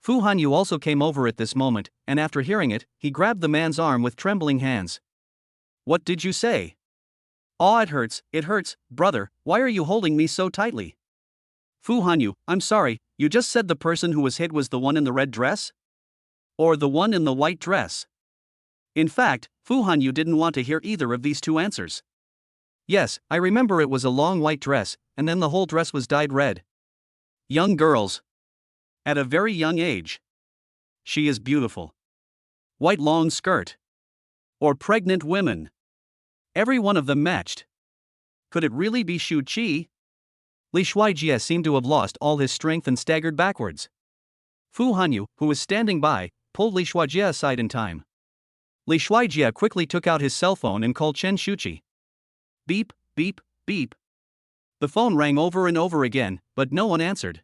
Fu Hanyu also came over at this moment, and after hearing it, he grabbed the man's arm with trembling hands. What did you say? Oh, it hurts, brother, why are you holding me so tightly? Fu Hanyu, I'm sorry, you just said the person who was hit was the one in the red dress? Or the one in the white dress? In fact, Fu Hanyu didn't want to hear either of these 2 answers. Yes, I remember, it was a long white dress, and then the whole dress was dyed red. Young girls. At a very young age. She is beautiful. White long skirt. Or pregnant women. Every one of them matched. Could it really be Shuchi? Li Shuijie seemed to have lost all his strength and staggered backwards. Fu Hanyu, who was standing by, pulled Li Shuijie aside in time. Li Shuijie quickly took out his cell phone and called Chen Shuchi. Beep, beep, beep. The phone rang over and over again, but no one answered.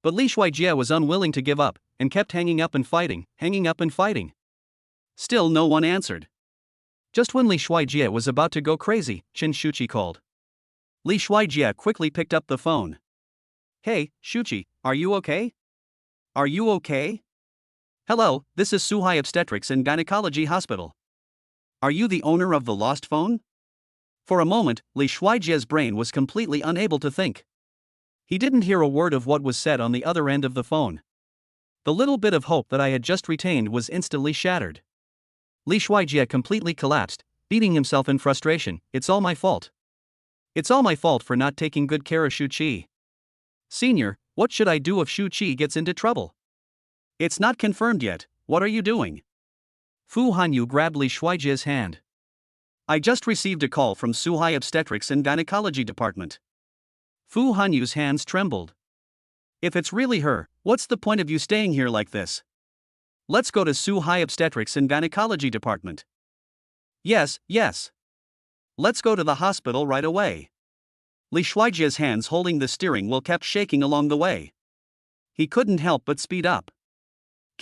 But Li Shuijie was unwilling to give up, and kept hanging up and fighting. Still no one answered. Just when Li Shuijie was about to go crazy, Chen Shuchi called. Li Shuijie quickly picked up the phone. Hey, Shuchi, are you okay? Are you okay? Hello, this is Suhai Obstetrics and Gynecology Hospital. Are you the owner of the lost phone? For a moment, Li Shuaijia's brain was completely unable to think. He didn't hear a word of what was said on the other end of the phone. The little bit of hope that I had just retained was instantly shattered. Li Shuaijia completely collapsed, beating himself in frustration. It's all my fault. It's all my fault for not taking good care of Shuchi. Senior, what should I do if Shuchi gets into trouble? It's not confirmed yet. What are you doing? Fu Hanyu grabbed Li Shuaijia's hand. I just received a call from Suhai Obstetrics and Gynecology Department. Fu Hanyu's hands trembled. If it's really her, what's the point of you staying here like this? Let's go to Suhai Obstetrics and Gynecology Department. Yes. Let's go to the hospital right away. Li Shuaijia's hands holding the steering wheel kept shaking along the way. He couldn't help but speed up.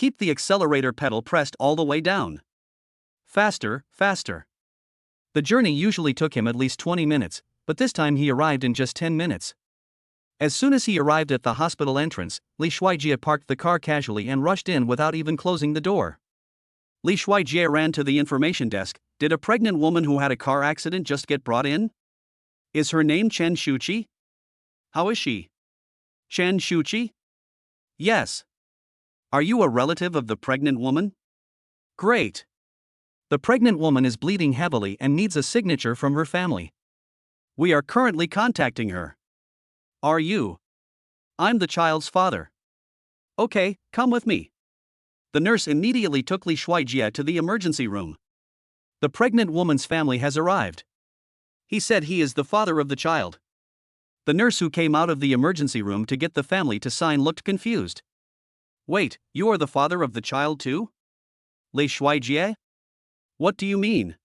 Keep the accelerator pedal pressed all the way down. Faster. The journey usually took him at least 20 minutes, but this time he arrived in just 10 minutes. As soon as he arrived at the hospital entrance, Li Shuaijia parked the car casually and rushed in without even closing the door. Li Shuaijia ran to the information desk. Did a pregnant woman who had a car accident just get brought in? Is her name Chen Shuchi? How is she? Chen Shuchi? Yes. Are you a relative of the pregnant woman? Great. The pregnant woman is bleeding heavily and needs a signature from her family. We are currently contacting her. Are you? I'm the child's father. Okay, come with me. The nurse immediately took Li Shuaijia to the emergency room. The pregnant woman's family has arrived. He said he is the father of the child. The nurse who came out of the emergency room to get the family to sign looked confused. Wait, you are the father of the child too? Li Shuaijia? What do you mean?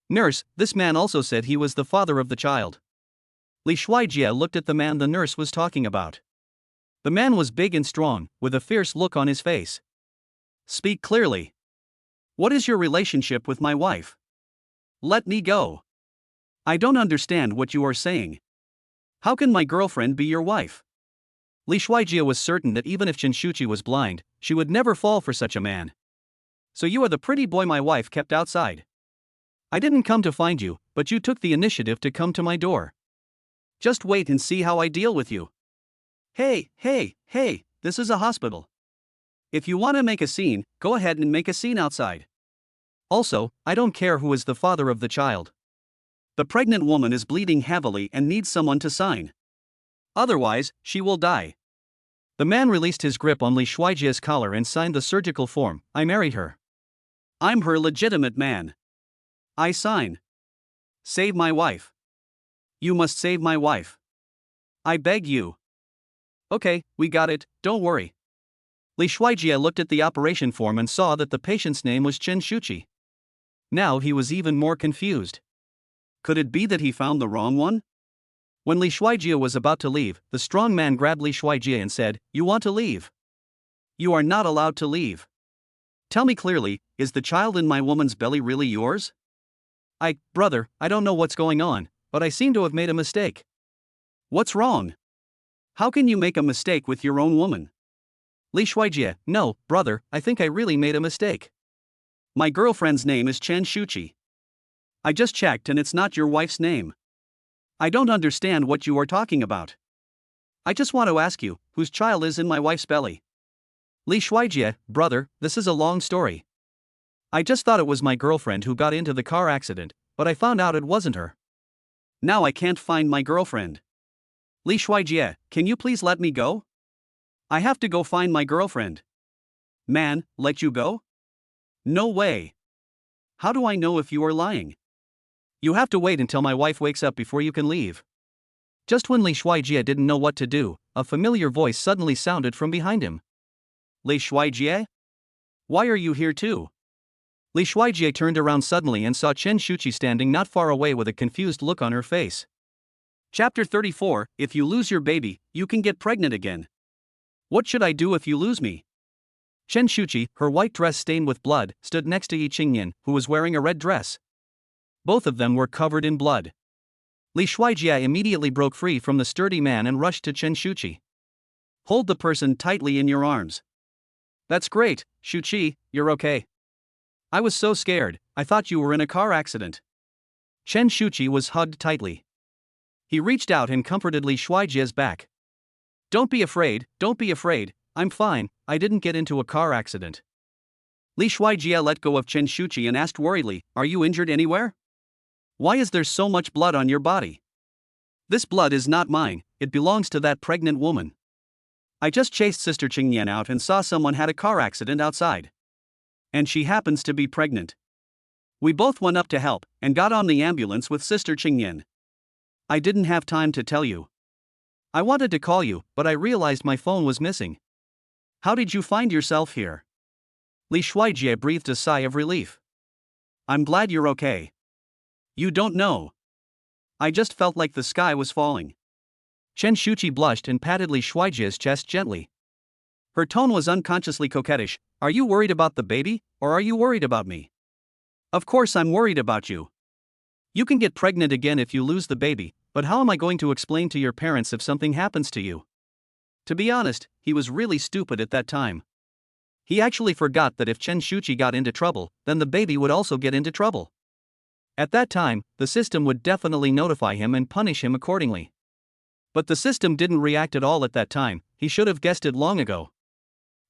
Nurse, this man also said he was the father of the child. Li Shuaijia looked at the man the nurse was talking about. The man was big and strong, with a fierce look on his face. Speak clearly. What is your relationship with my wife? Let me go. I don't understand what you are saying. How can my girlfriend be your wife? Li Shuaijia was certain that even if Chen Shuchi was blind, she would never fall for such a man. So you are the pretty boy my wife kept outside. I didn't come to find you, but you took the initiative to come to my door. Just wait and see how I deal with you. Hey, this is a hospital. If you want to make a scene, go ahead and make a scene outside. Also, I don't care who is the father of the child. The pregnant woman is bleeding heavily and needs someone to sign. Otherwise, she will die. The man released his grip on Li Shuaijia's collar and signed the surgical form. I married her. I'm her legitimate man. I sign. Save my wife. You must save my wife. I beg you. Okay, we got it, don't worry. Li Shuaijia looked at the operation form and saw that the patient's name was Chen Shuchi. Now he was even more confused. Could it be that he found the wrong one? When Li Shuaijia was about to leave, the strong man grabbed Li Shuaijia and said, You want to leave? You are not allowed to leave. Tell me clearly, is the child in my woman's belly really yours? Brother, I don't know what's going on, but I seem to have made a mistake. What's wrong? How can you make a mistake with your own woman? Li Shuaijia, no, brother, I think I really made a mistake. My girlfriend's name is Chen Shuchi. I just checked and it's not your wife's name. I don't understand what you are talking about. I just want to ask you, whose child is in my wife's belly? Li Shuaijia, brother, this is a long story. I just thought it was my girlfriend who got into the car accident, but I found out it wasn't her. Now I can't find my girlfriend. Li Shuaijia, can you please let me go? I have to go find my girlfriend. Man, let you go? No way. How do I know if you are lying? You have to wait until my wife wakes up before you can leave. Just when Li Shuaijia didn't know what to do, a familiar voice suddenly sounded from behind him. Li Shuaijia? Why are you here too? Li Shuaijia turned around suddenly and saw Chen Shuchi standing not far away with a confused look on her face. Chapter 34, If you lose your baby, you can get pregnant again. What should I do if you lose me? Chen Shuchi, her white dress stained with blood, stood next to Yi Qingyan, who was wearing a red dress. Both of them were covered in blood. Li Shuaijia immediately broke free from the sturdy man and rushed to Chen Shuchi. Hold the person tightly in your arms. That's great, Shuchi, you're okay. I was so scared, I thought you were in a car accident. Chen Shuchi was hugged tightly. He reached out and comforted Li Shuijie's back. Don't be afraid, I'm fine, I didn't get into a car accident. Li Shuijie let go of Chen Shuchi and asked worriedly, are you injured anywhere? Why is there so much blood on your body? This blood is not mine, it belongs to that pregnant woman. I just chased Sister Qingyan out and saw someone had a car accident outside. And she happens to be pregnant. We both went up to help and got on the ambulance with Sister Qingyan. I didn't have time to tell you. I wanted to call you, but I realized my phone was missing. How did you find yourself here? Li Shuijie breathed a sigh of relief. I'm glad you're okay. You don't know. I just felt like the sky was falling. Chen Shuchi blushed and patted Li Shuijie's chest gently. Her tone was unconsciously coquettish. Are you worried about the baby, or are you worried about me? Of course I'm worried about you. You can get pregnant again if you lose the baby, but how am I going to explain to your parents if something happens to you? To be honest, he was really stupid at that time. He actually forgot that if Chen Shuchi got into trouble, then the baby would also get into trouble. At that time, the system would definitely notify him and punish him accordingly. But the system didn't react at all at that time, he should have guessed it long ago.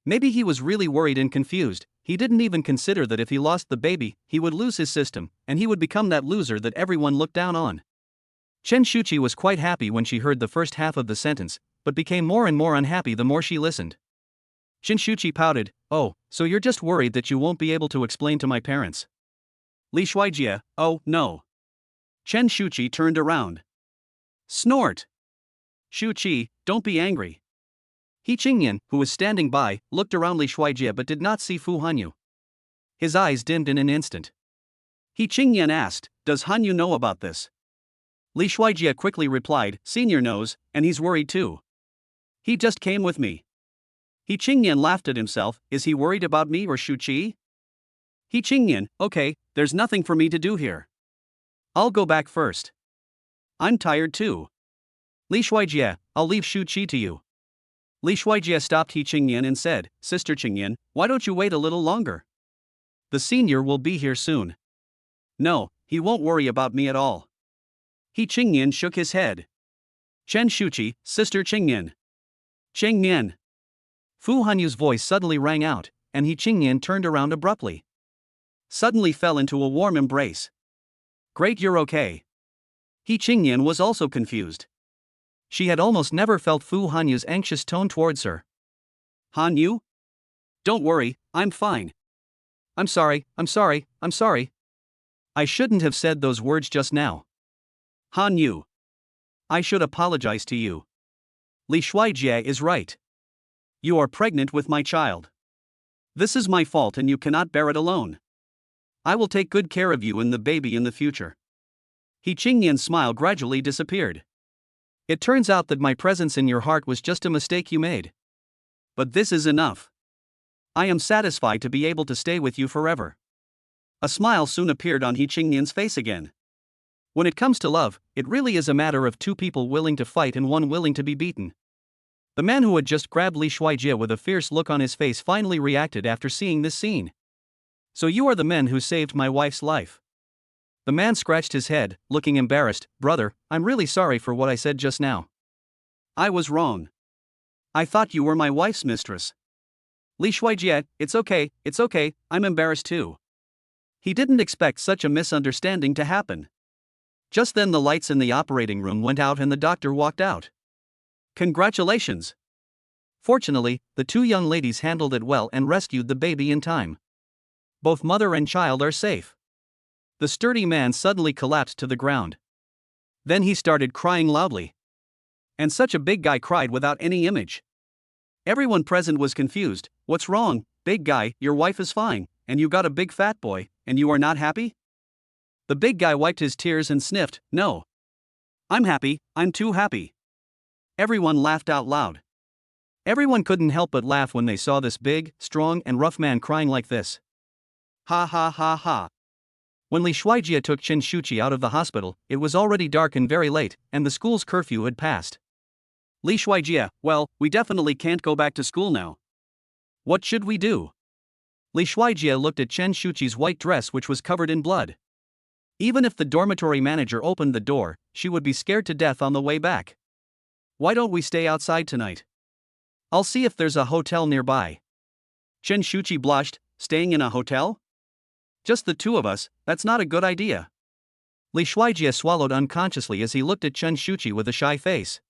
Maybe he was really worried and confused, he didn't even consider that if he lost the baby, he would lose his system, and he would become that loser that everyone looked down on. Chen Shuchi was quite happy when she heard the first half of the sentence, but became more and more unhappy the more she listened. Chen Shuchi pouted, oh, so you're just worried that you won't be able to explain to my parents. Li Shuijie, oh, no. Chen Shuchi turned around. Snort. Shuchi, don't be angry. He Qingyan, who was standing by, looked around Li Shuijie but did not see Fu Hanyu. His eyes dimmed in an instant. He Qingyan asked, does Hanyu know about this? Li Shuijie quickly replied, Senior knows, and he's worried too. He just came with me. He Qingyan laughed at himself, is he worried about me or Shuchi? He Qingyan, okay, there's nothing for me to do here. I'll go back first. I'm tired too. Li Shuijie, I'll leave Shuchi to you. Li Shuijie stopped He Qingyan and said, Sister Qingyan, why don't you wait a little longer? The senior will be here soon. No, he won't worry about me at all. He Qingyan shook his head. Chen Shuchi, Sister Qingyan. Qingyan. Fu Hanyu's voice suddenly rang out, and He Qingyan turned around abruptly. Suddenly fell into a warm embrace. Great, you're okay. He Qingyan was also confused. She had almost never felt Fu Hanyu's anxious tone towards her. Hanyu? Don't worry, I'm fine. I'm sorry. I shouldn't have said those words just now. Hanyu. I should apologize to you. Li Shuijie is right. You are pregnant with my child. This is my fault and you cannot bear it alone. I will take good care of you and the baby in the future. He Qingyan's smile gradually disappeared. It turns out that my presence in your heart was just a mistake you made. But this is enough. I am satisfied to be able to stay with you forever. A smile soon appeared on He Qingyan's face again. When it comes to love, it really is a matter of two people willing to fight and one willing to be beaten. The man who had just grabbed Li Shuijie with a fierce look on his face finally reacted after seeing this scene. So you are the men who saved my wife's life. The man scratched his head, looking embarrassed. Brother, I'm really sorry for what I said just now. I was wrong. I thought you were my wife's mistress. Li Shuijie, it's okay, I'm embarrassed too. He didn't expect such a misunderstanding to happen. Just then the lights in the operating room went out and the doctor walked out. Congratulations. Fortunately, the two young ladies handled it well and rescued the baby in time. Both mother and child are safe. The sturdy man suddenly collapsed to the ground. Then he started crying loudly. And such a big guy cried without any image. Everyone present was confused. What's wrong, big guy? Your wife is fine, and you got a big fat boy, and you are not happy? The big guy wiped his tears and sniffed, no. I'm happy, I'm too happy. Everyone laughed out loud. Everyone couldn't help but laugh when they saw this big, strong and rough man crying like this. Ha ha ha ha. When Li Shuijie took Chen Shuchi out of the hospital, it was already dark and very late, and the school's curfew had passed. Li Shuijie, well, we definitely can't go back to school now. What should we do? Li Shuijie looked at Chen Shuchi's white dress, which was covered in blood. Even if the dormitory manager opened the door, she would be scared to death on the way back. Why don't we stay outside tonight? I'll see if there's a hotel nearby. Chen Shuchi blushed. Staying in a hotel? Just the two of us, that's not a good idea. Li Shuijie swallowed unconsciously as he looked at Chen Shuchi with a shy face.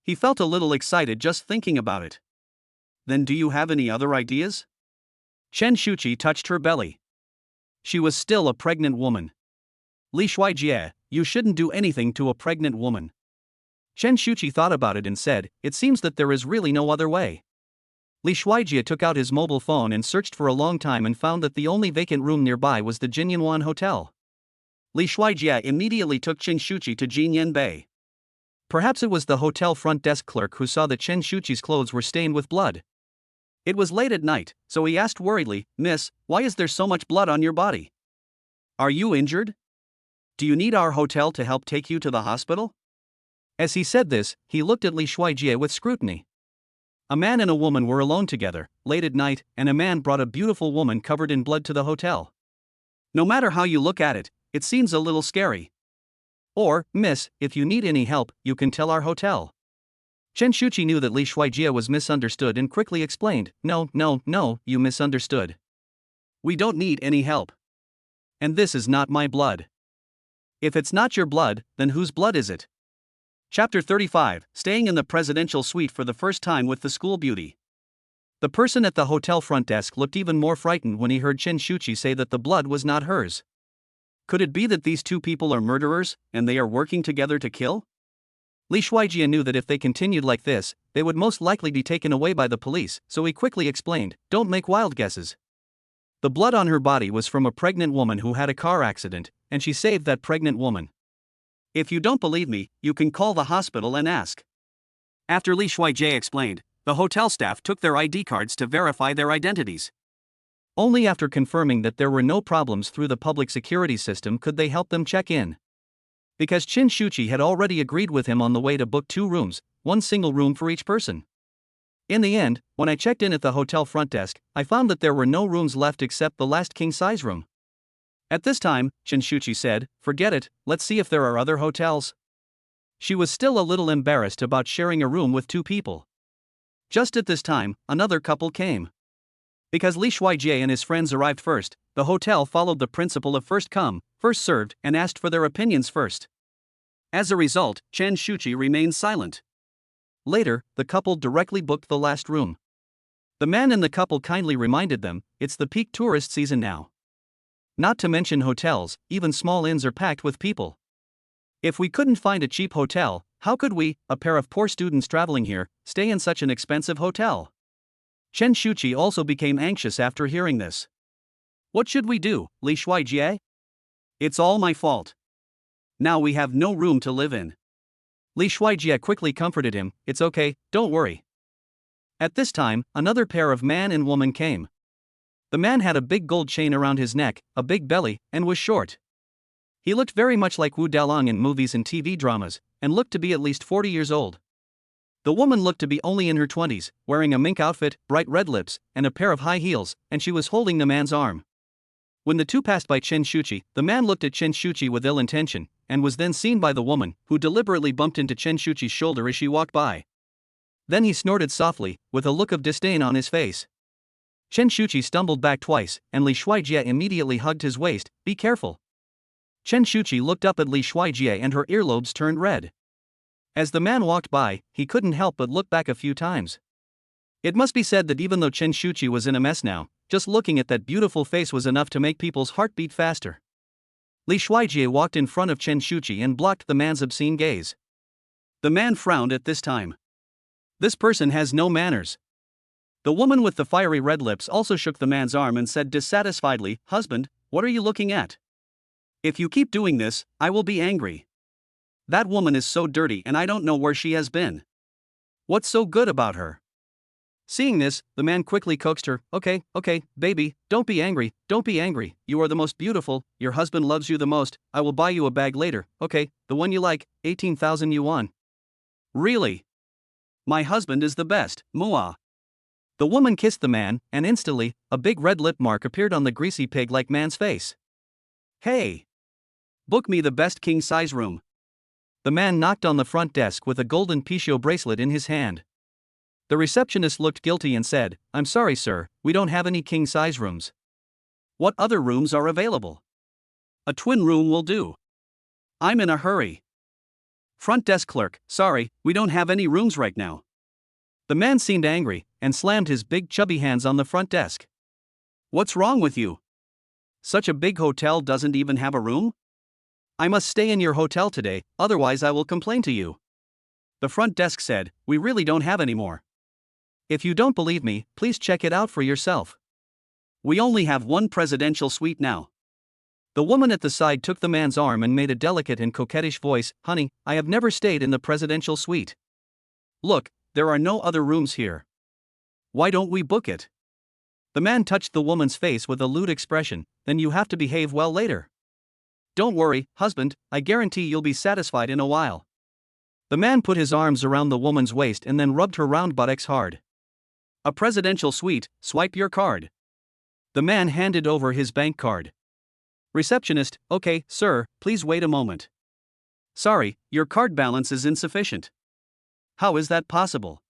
He felt a little excited just thinking about it. Then do you have any other ideas? Chen Shuchi touched her belly. She was still a pregnant woman. Li Shuijie, you shouldn't do anything to a pregnant woman. Chen Shuchi thought about it and said, it seems that there is really no other way. Li Shuijie took out his mobile phone and searched for a long time and found that the only vacant room nearby was the Jinyanwan Hotel. Li Shuijie immediately took Chen Shuchi to Jinyan Bay. Perhaps it was the hotel front desk clerk who saw that Chen Shuchi's clothes were stained with blood. It was late at night, so he asked worriedly, Miss, why is there so much blood on your body? Are you injured? Do you need our hotel to help take you to the hospital? As he said this, he looked at Li Shuijie with scrutiny. A man and a woman were alone together, late at night, and a man brought a beautiful woman covered in blood to the hotel. No matter how you look at it, it seems a little scary. Or, Miss, if you need any help, you can tell our hotel. Chen Shuchi knew that Li Shuijie was misunderstood and quickly explained, No, you misunderstood. We don't need any help. And this is not my blood. If it's not your blood, then whose blood is it? Chapter 35, Staying in the Presidential Suite for the First Time with the School Beauty. The person at the hotel front desk looked even more frightened when he heard Chen Shuchi say that the blood was not hers. Could it be that these two people are murderers, and they are working together to kill? Li Shuijie knew that if they continued like this, they would most likely be taken away by the police, so he quickly explained, Don't make wild guesses. The blood on her body was from a pregnant woman who had a car accident, and she saved that pregnant woman. If you don't believe me, you can call the hospital and ask. After Li Shuijie explained, the hotel staff took their ID cards to verify their identities. Only after confirming that there were no problems through the public security system could they help them check in. Because Chen Shuchi had already agreed with him on the way to book 2 rooms, 1 single room for each person. In the end, when I checked in at the hotel front desk, I found that there were no rooms left except the last king-size room. At this time, Chen Shuchi said, Forget it, let's see if there are other hotels. She was still a little embarrassed about sharing a room with 2 people. Just at this time, another couple came. Because Li Shuijie and his friends arrived first, the hotel followed the principle of first come, first served and asked for their opinions first. As a result, Chen Shuchi remained silent. Later, the couple directly booked the last room. The man and the couple kindly reminded them, it's the peak tourist season now. Not to mention hotels, even small inns are packed with people. If we couldn't find a cheap hotel, how could we, a pair of poor students traveling here, stay in such an expensive hotel? Chen Shuchi also became anxious after hearing this. What should we do, Li Shuijie? It's all my fault. Now we have no room to live in. Li Shuijie quickly comforted him, It's okay, don't worry. At this time, another pair of man and woman came. The man had a big gold chain around his neck, a big belly, and was short. He looked very much like Wu Dalong in movies and TV dramas, and looked to be at least 40 years old. The woman looked to be only in her 20s, wearing a mink outfit, bright red lips, and a pair of high heels, and she was holding the man's arm. When the two passed by Chen Shuchi, the man looked at Chen Shuchi with ill intention, and was then seen by the woman, who deliberately bumped into Chen Shuchi's shoulder as she walked by. Then he snorted softly, with a look of disdain on his face. Chen Shuchi stumbled back twice, and Li Shuijie immediately hugged his waist, Be careful. Chen Shuchi looked up at Li Shuijie and her earlobes turned red. As the man walked by, he couldn't help but look back a few times. It must be said that even though Chen Shuchi was in a mess now, just looking at that beautiful face was enough to make people's heart beat faster. Li Shuijie walked in front of Chen Shuchi and blocked the man's obscene gaze. The man frowned at this time. This person has no manners. The woman with the fiery red lips also shook the man's arm and said dissatisfiedly, Husband, what are you looking at? If you keep doing this, I will be angry. That woman is so dirty and I don't know where she has been. What's so good about her? Seeing this, the man quickly coaxed her, Okay, baby, don't be angry, you are the most beautiful, your husband loves you the most, I will buy you a bag later, okay, the one you like, 18,000 yuan. Really? My husband is the best, Mua. The woman kissed the man, and instantly, a big red lip mark appeared on the greasy pig-like man's face. Hey! Book me the best king-size room. The man knocked on the front desk with a golden Piccio bracelet in his hand. The receptionist looked guilty and said, "I'm sorry, sir, we don't have any king-size rooms." "What other rooms are available?" "A twin room will do." "I'm in a hurry." Front desk clerk, "Sorry, we don't have any rooms right now." The man seemed angry, and slammed his big chubby hands on the front desk. "What's wrong with you? Such a big hotel doesn't even have a room? I must stay in your hotel today, otherwise I will complain to you." The front desk said, "We really don't have any more. If you don't believe me, please check it out for yourself. We only have one presidential suite now." The woman at the side took the man's arm and made a delicate and coquettish voice, "Honey, I have never stayed in the presidential suite. Look, there are no other rooms here. Why don't we book it?" The man touched the woman's face with a lewd expression, "Then you have to behave well later. Don't worry, husband, I guarantee you'll be satisfied in a while." The man put his arms around the woman's waist and then rubbed her round buttocks hard. "A presidential suite, swipe your card." The man handed over his bank card. Receptionist, "Okay, sir, please wait a moment. Sorry, your card balance is insufficient." "How is that possible?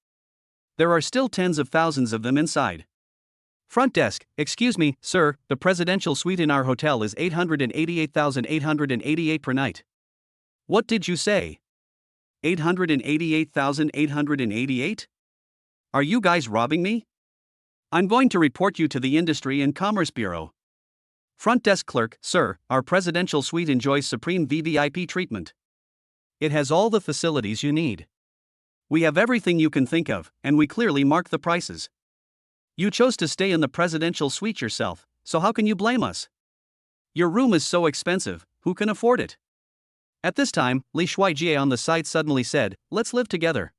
There are still tens of thousands of them inside." Front desk, "Excuse me, sir, the presidential suite in our hotel is $888,888 per night." "What did you say? $888,888? Are you guys robbing me? I'm going to report you to the Industry and Commerce Bureau." Front desk clerk, "Sir, our presidential suite enjoys supreme VVIP treatment. It has all the facilities you need. We have everything you can think of, and we clearly mark the prices. You chose to stay in the presidential suite yourself, so how can you blame us? Your room is so expensive, who can afford it?" At this time, Li Shuijie on the side suddenly said, "Let's live together."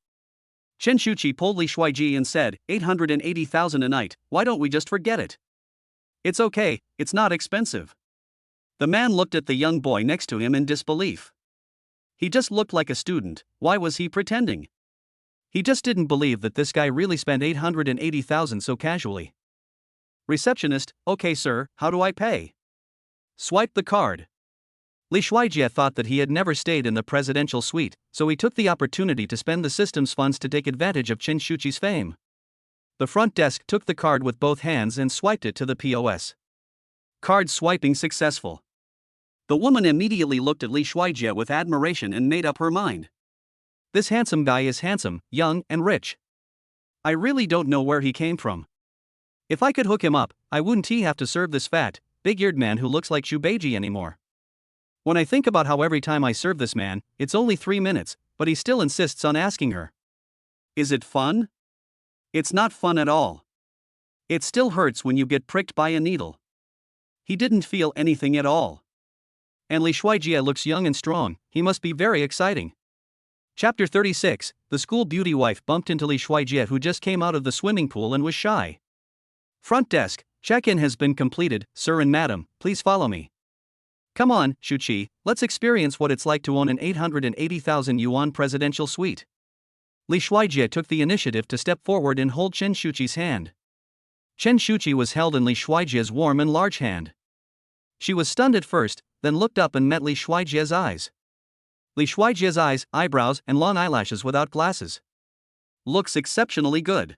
Chen Shuchi pulled Li Shuijie and said, $880,000 a night, why don't we just forget it? It's okay, it's not expensive." The man looked at the young boy next to him in disbelief. He just looked like a student, why was he pretending? He just didn't believe that this guy really spent $880,000 so casually. Receptionist, "Okay sir, how do I pay?" "Swipe the card." Li Shuijie thought that he had never stayed in the presidential suite, so he took the opportunity to spend the system's funds to take advantage of Chen Shuchi's fame. The front desk took the card with both hands and swiped it to the POS. Card swiping successful. The woman immediately looked at Li Shuijie with admiration and made up her mind. This handsome guy is handsome, young, and rich. I really don't know where he came from. If I could hook him up, I wouldn't have to serve this fat, big-eared man who looks like Shubeiji anymore. When I think about how every time I serve this man, it's only 3 minutes, but he still insists on asking her. Is it fun? It's not fun at all. It still hurts when you get pricked by a needle. He didn't feel anything at all. And Li Shuijie looks young and strong, he must be very exciting. Chapter 36, the school beauty wife bumped into Li Shuijie who just came out of the swimming pool and was shy. Front desk, check-in has been completed, sir and madam, please follow me. Come on, Shuchi, let's experience what it's like to own an 880,000 yuan presidential suite. Li Shuijie took the initiative to step forward and hold Chen Shuchi's hand. Chen Shuchi was held in Li Shuijie's warm and large hand. She was stunned at first, then looked up and met Li Shuijie's eyes. Li Shuijie's eyes, eyebrows, and long eyelashes without glasses. Looks exceptionally good.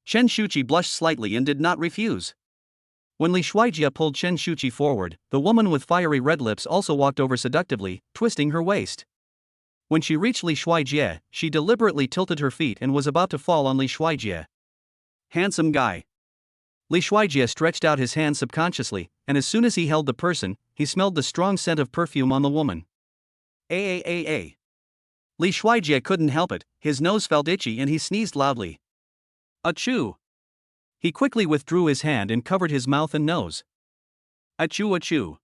Chen Shuchi blushed slightly and did not refuse. When Li Shuijie pulled Chen Shuchi forward, the woman with fiery red lips also walked over seductively, twisting her waist. When she reached Li Shuijie, she deliberately tilted her feet and was about to fall on Li Shuijie. Handsome guy. Li Shuijie stretched out his hand subconsciously, and as soon as he held the person, he smelled the strong scent of perfume on the woman. Li Shuijie couldn't help it, his nose felt itchy and he sneezed loudly. Achoo! He quickly withdrew his hand and covered his mouth and nose. Achoo achoo.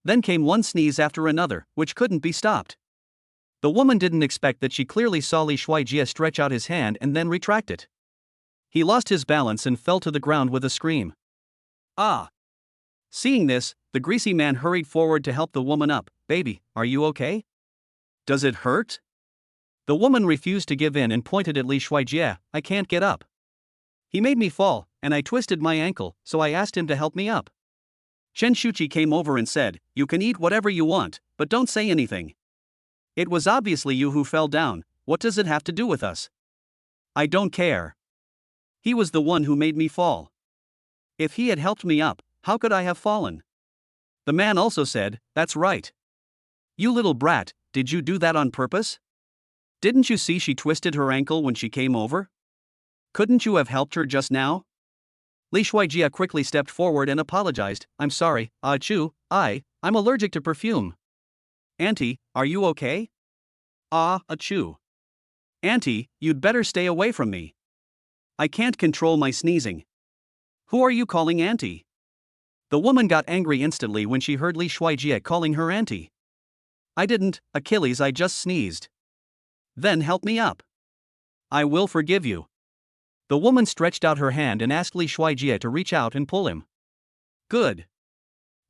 Then came one sneeze after another, which couldn't be stopped. The woman didn't expect that she clearly saw Li Shuijie stretch out his hand and then retract it. He lost his balance and fell to the ground with a scream. Ah! Seeing this, the greasy man hurried forward to help the woman up. Baby, are you okay? Does it hurt? The woman refused to give in and pointed at Li Shuijie. I can't get up. He made me fall, and I twisted my ankle, so I asked him to help me up. Shuchi came over and said, "You can eat whatever you want, but don't say anything. It was obviously you who fell down, what does it have to do with us? I don't care. He was the one who made me fall. If he had helped me up, how could I have fallen?" The man also said, "That's right. You little brat, did you do that on purpose? Didn't you see she twisted her ankle when she came over? Couldn't you have helped her just now?" Li Shuijie quickly stepped forward and apologized. "I'm sorry, I'm allergic to perfume. Auntie, are you okay?" Achoo. Auntie, you'd better stay away from me. I can't control my sneezing. Who are you calling auntie? The woman got angry instantly when she heard Li Shuijie calling her auntie. "I didn't, Achilles, I just sneezed." "Then help me up. I will forgive you." The woman stretched out her hand and asked Li Shuijie to reach out and pull him. "Good."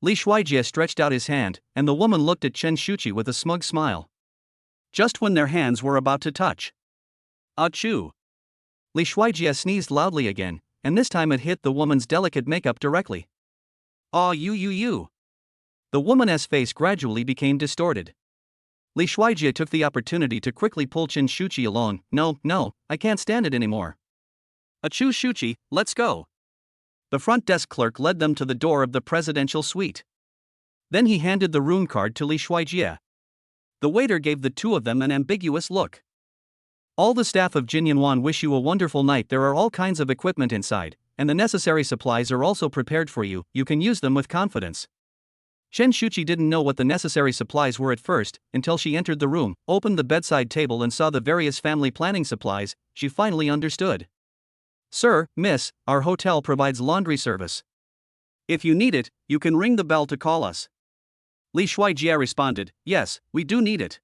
Li Shuijie stretched out his hand, and the woman looked at Shuchi with a smug smile. Just when their hands were about to touch. Achoo. Li Shuijie sneezed loudly again, and this time it hit the woman's delicate makeup directly. You. The woman's face gradually became distorted. Li Shuijie took the opportunity to quickly pull Shuchi along. No, I can't stand it anymore. Achoo Shuchi, let's go. The front desk clerk led them to the door of the presidential suite. Then he handed the room card to Li Shuijie. The waiter gave the two of them an ambiguous look. "All the staff of Jinyanwan wish you a wonderful night. There are all kinds of equipment inside, and the necessary supplies are also prepared for you. You can use them with confidence." Shuchi didn't know what the necessary supplies were at first, until she entered the room, opened the bedside table and saw the various family planning supplies. She finally understood. "Sir, miss, our hotel provides laundry service. If you need it, you can ring the bell to call us." Li Shuijie responded, "Yes, we do need it."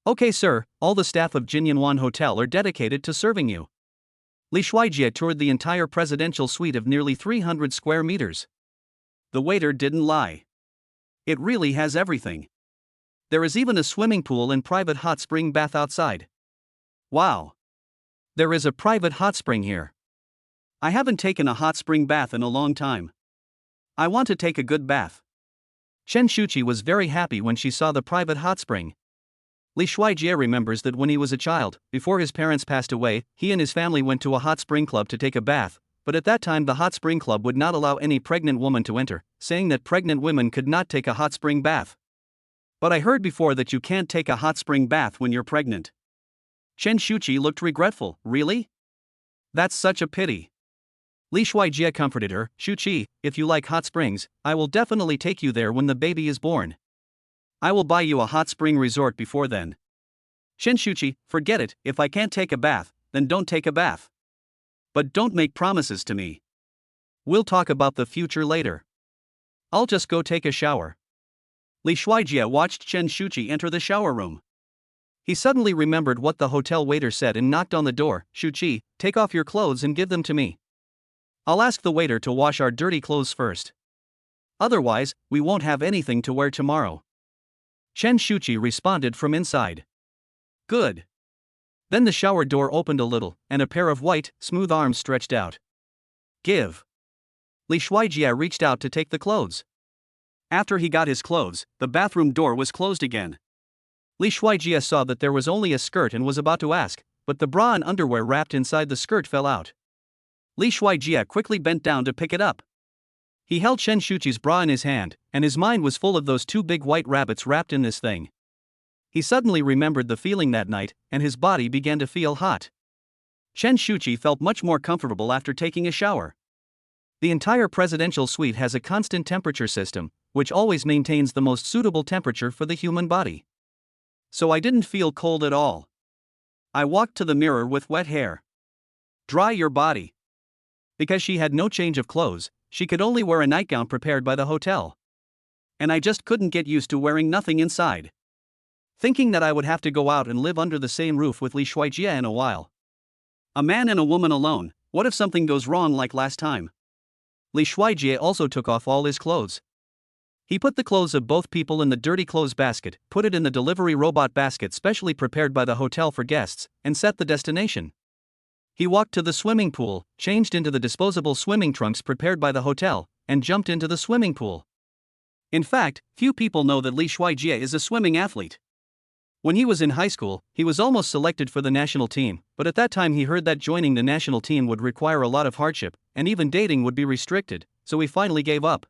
"Okay sir, all the staff of Jinyanwan Hotel are dedicated to serving you." Li Shuijie toured the entire presidential suite of nearly 300 square meters. The waiter didn't lie. It really has everything. There is even a swimming pool and private hot spring bath outside. Wow! There is a private hot spring here. I haven't taken a hot spring bath in a long time. I want to take a good bath. Shuchi was very happy when she saw the private hot spring. Li Shuijie remembers that when he was a child, before his parents passed away, he and his family went to a hot spring club to take a bath, but at that time the hot spring club would not allow any pregnant woman to enter, saying that pregnant women could not take a hot spring bath. "But I heard before that you can't take a hot spring bath when you're pregnant." Shuchi looked regretful. "Really? That's such a pity." Li Shuijie comforted her. "Shuchi, if you like hot springs, I will definitely take you there when the baby is born. I will buy you a hot spring resort before then." Shuchi, "Forget it, if I can't take a bath, then don't take a bath. But don't make promises to me. We'll talk about the future later. I'll just go take a shower." Li Shuijie watched Shuchi enter the shower room. He suddenly remembered what the hotel waiter said and knocked on the door. "Shuchi, take off your clothes and give them to me. I'll ask the waiter to wash our dirty clothes first. Otherwise, we won't have anything to wear tomorrow." Shuchi responded from inside. "Good." Then the shower door opened a little, and a pair of white, smooth arms stretched out. "Give." Li Shuijie reached out to take the clothes. After he got his clothes, the bathroom door was closed again. Li Shuijie saw that there was only a skirt and was about to ask, but the bra and underwear wrapped inside the skirt fell out. Li Shuijie quickly bent down to pick it up. He held Shuchi's bra in his hand, and his mind was full of those two big white rabbits wrapped in this thing. He suddenly remembered the feeling that night, and his body began to feel hot. Shuchi felt much more comfortable after taking a shower. The entire presidential suite has a constant temperature system, which always maintains the most suitable temperature for the human body. So I didn't feel cold at all. I walked to the mirror with wet hair. "Dry your body." Because she had no change of clothes, she could only wear a nightgown prepared by the hotel. And I just couldn't get used to wearing nothing inside. Thinking that I would have to go out and live under the same roof with Li Shuijie in a while. A man and a woman alone, what if something goes wrong like last time? Li Shuijie also took off all his clothes. He put the clothes of both people in the dirty clothes basket, put it in the delivery robot basket specially prepared by the hotel for guests, and set the destination. He walked to the swimming pool, changed into the disposable swimming trunks prepared by the hotel, and jumped into the swimming pool. In fact, few people know that Li Shuijie is a swimming athlete. When he was in high school, he was almost selected for the national team, but at that time he heard that joining the national team would require a lot of hardship, and even dating would be restricted, so he finally gave up.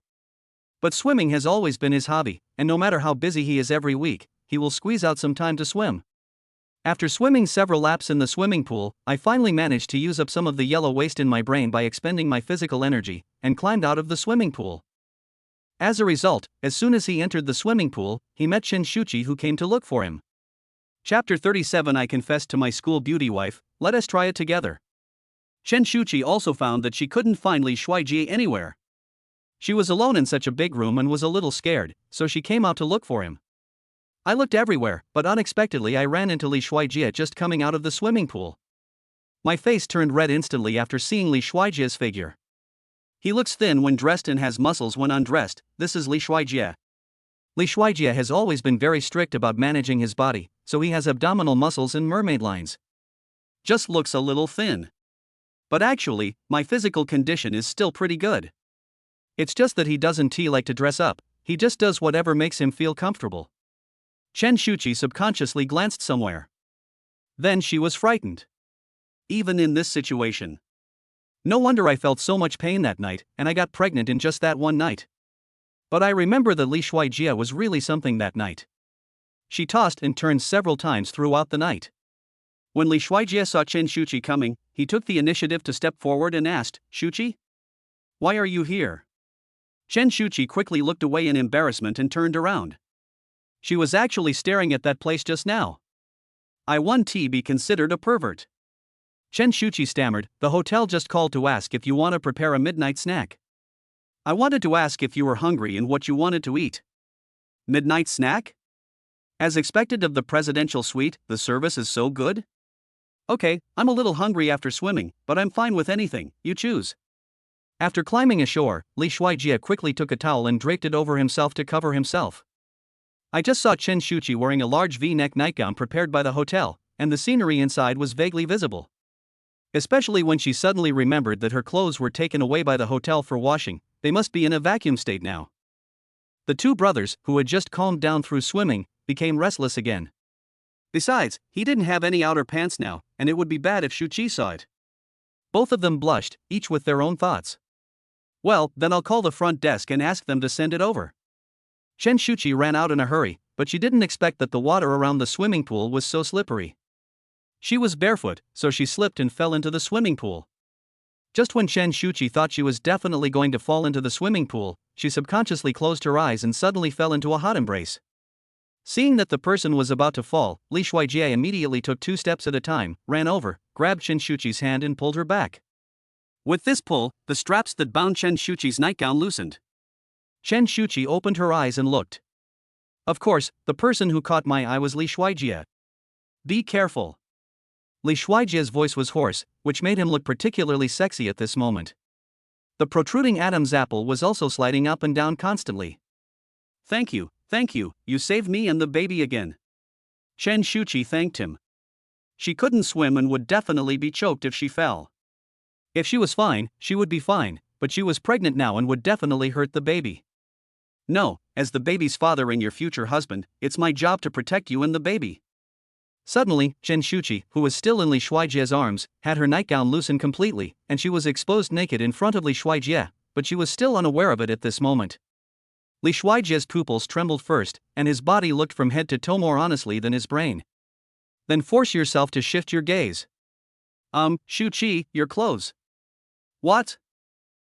But swimming has always been his hobby, and no matter how busy he is every week, he will squeeze out some time to swim. After swimming several laps in the swimming pool, I finally managed to use up some of the yellow waste in my brain by expending my physical energy, and climbed out of the swimming pool. As a result, as soon as he entered the swimming pool, he met Shuchi, who came to look for him. Chapter 37. I confessed to my school beauty wife, let us try it together. Shuchi also found that she couldn't find Li Shuijie anywhere. She was alone in such a big room and was a little scared, so she came out to look for him. I looked everywhere, but unexpectedly I ran into Li Shuijie just coming out of the swimming pool. My face turned red instantly after seeing Li Shuijie's figure. He looks thin when dressed and has muscles when undressed. This is Li Shuijie. Li Shuijie has always been very strict about managing his body, so he has abdominal muscles and mermaid lines. Just looks a little thin. But actually, my physical condition is still pretty good. It's just that he doesn't like to dress up, he just does whatever makes him feel comfortable. Shuchi subconsciously glanced somewhere. Then she was frightened. Even in this situation. No wonder I felt so much pain that night, and I got pregnant in just that one night. But I remember that Li Shuijie was really something that night. She tossed and turned several times throughout the night. When Li Shuijie saw Shuchi coming, he took the initiative to step forward and asked, Shuchi? Why are you here? Shuchi quickly looked away in embarrassment and turned around. She was actually staring at that place just now. I want to be considered a pervert. Shuchi stammered, the hotel just called to ask if you want to prepare a midnight snack. I wanted to ask if you were hungry and what you wanted to eat. Midnight snack? As expected of the presidential suite, the service is so good? Okay, I'm a little hungry after swimming, but I'm fine with anything, you choose. After climbing ashore, Li Shuijie quickly took a towel and draped it over himself to cover himself. I just saw Shuchi wearing a large V-neck nightgown prepared by the hotel, and the scenery inside was vaguely visible. Especially when she suddenly remembered that her clothes were taken away by the hotel for washing, they must be in a vacuum state now. The two brothers, who had just calmed down through swimming, became restless again. Besides, he didn't have any outer pants now, and it would be bad if Shuchi saw it. Both of them blushed, each with their own thoughts. Well, then I'll call the front desk and ask them to send it over. Shuchi ran out in a hurry, but she didn't expect that the water around the swimming pool was so slippery. She was barefoot, so she slipped and fell into the swimming pool. Just when Shuchi thought she was definitely going to fall into the swimming pool, she subconsciously closed her eyes and suddenly fell into a hot embrace. Seeing that the person was about to fall, Li Shuijie immediately took 2 steps at a time, ran over, grabbed Shuchi's hand and pulled her back. With this pull, the straps that bound Shuchi's nightgown loosened. Shuchi opened her eyes and looked. Of course, the person who caught my eye was Li Shuijie. Be careful. Li Shuijie's voice was hoarse, which made him look particularly sexy at this moment. The protruding Adam's apple was also sliding up and down constantly. Thank you, you saved me and the baby again. Shuchi thanked him. She couldn't swim and would definitely be choked if she fell. If she was fine, she would be fine, but she was pregnant now and would definitely hurt the baby. No, as the baby's father and your future husband, it's my job to protect you and the baby. Suddenly, Shuchi, who was still in Li Shuijie's arms, had her nightgown loosened completely, and she was exposed naked in front of Li Shuijie, but she was still unaware of it at this moment. Li Shuijie's pupils trembled first, and his body looked from head to toe more honestly than his brain. Then force yourself to shift your gaze. Shuchi, your clothes. What?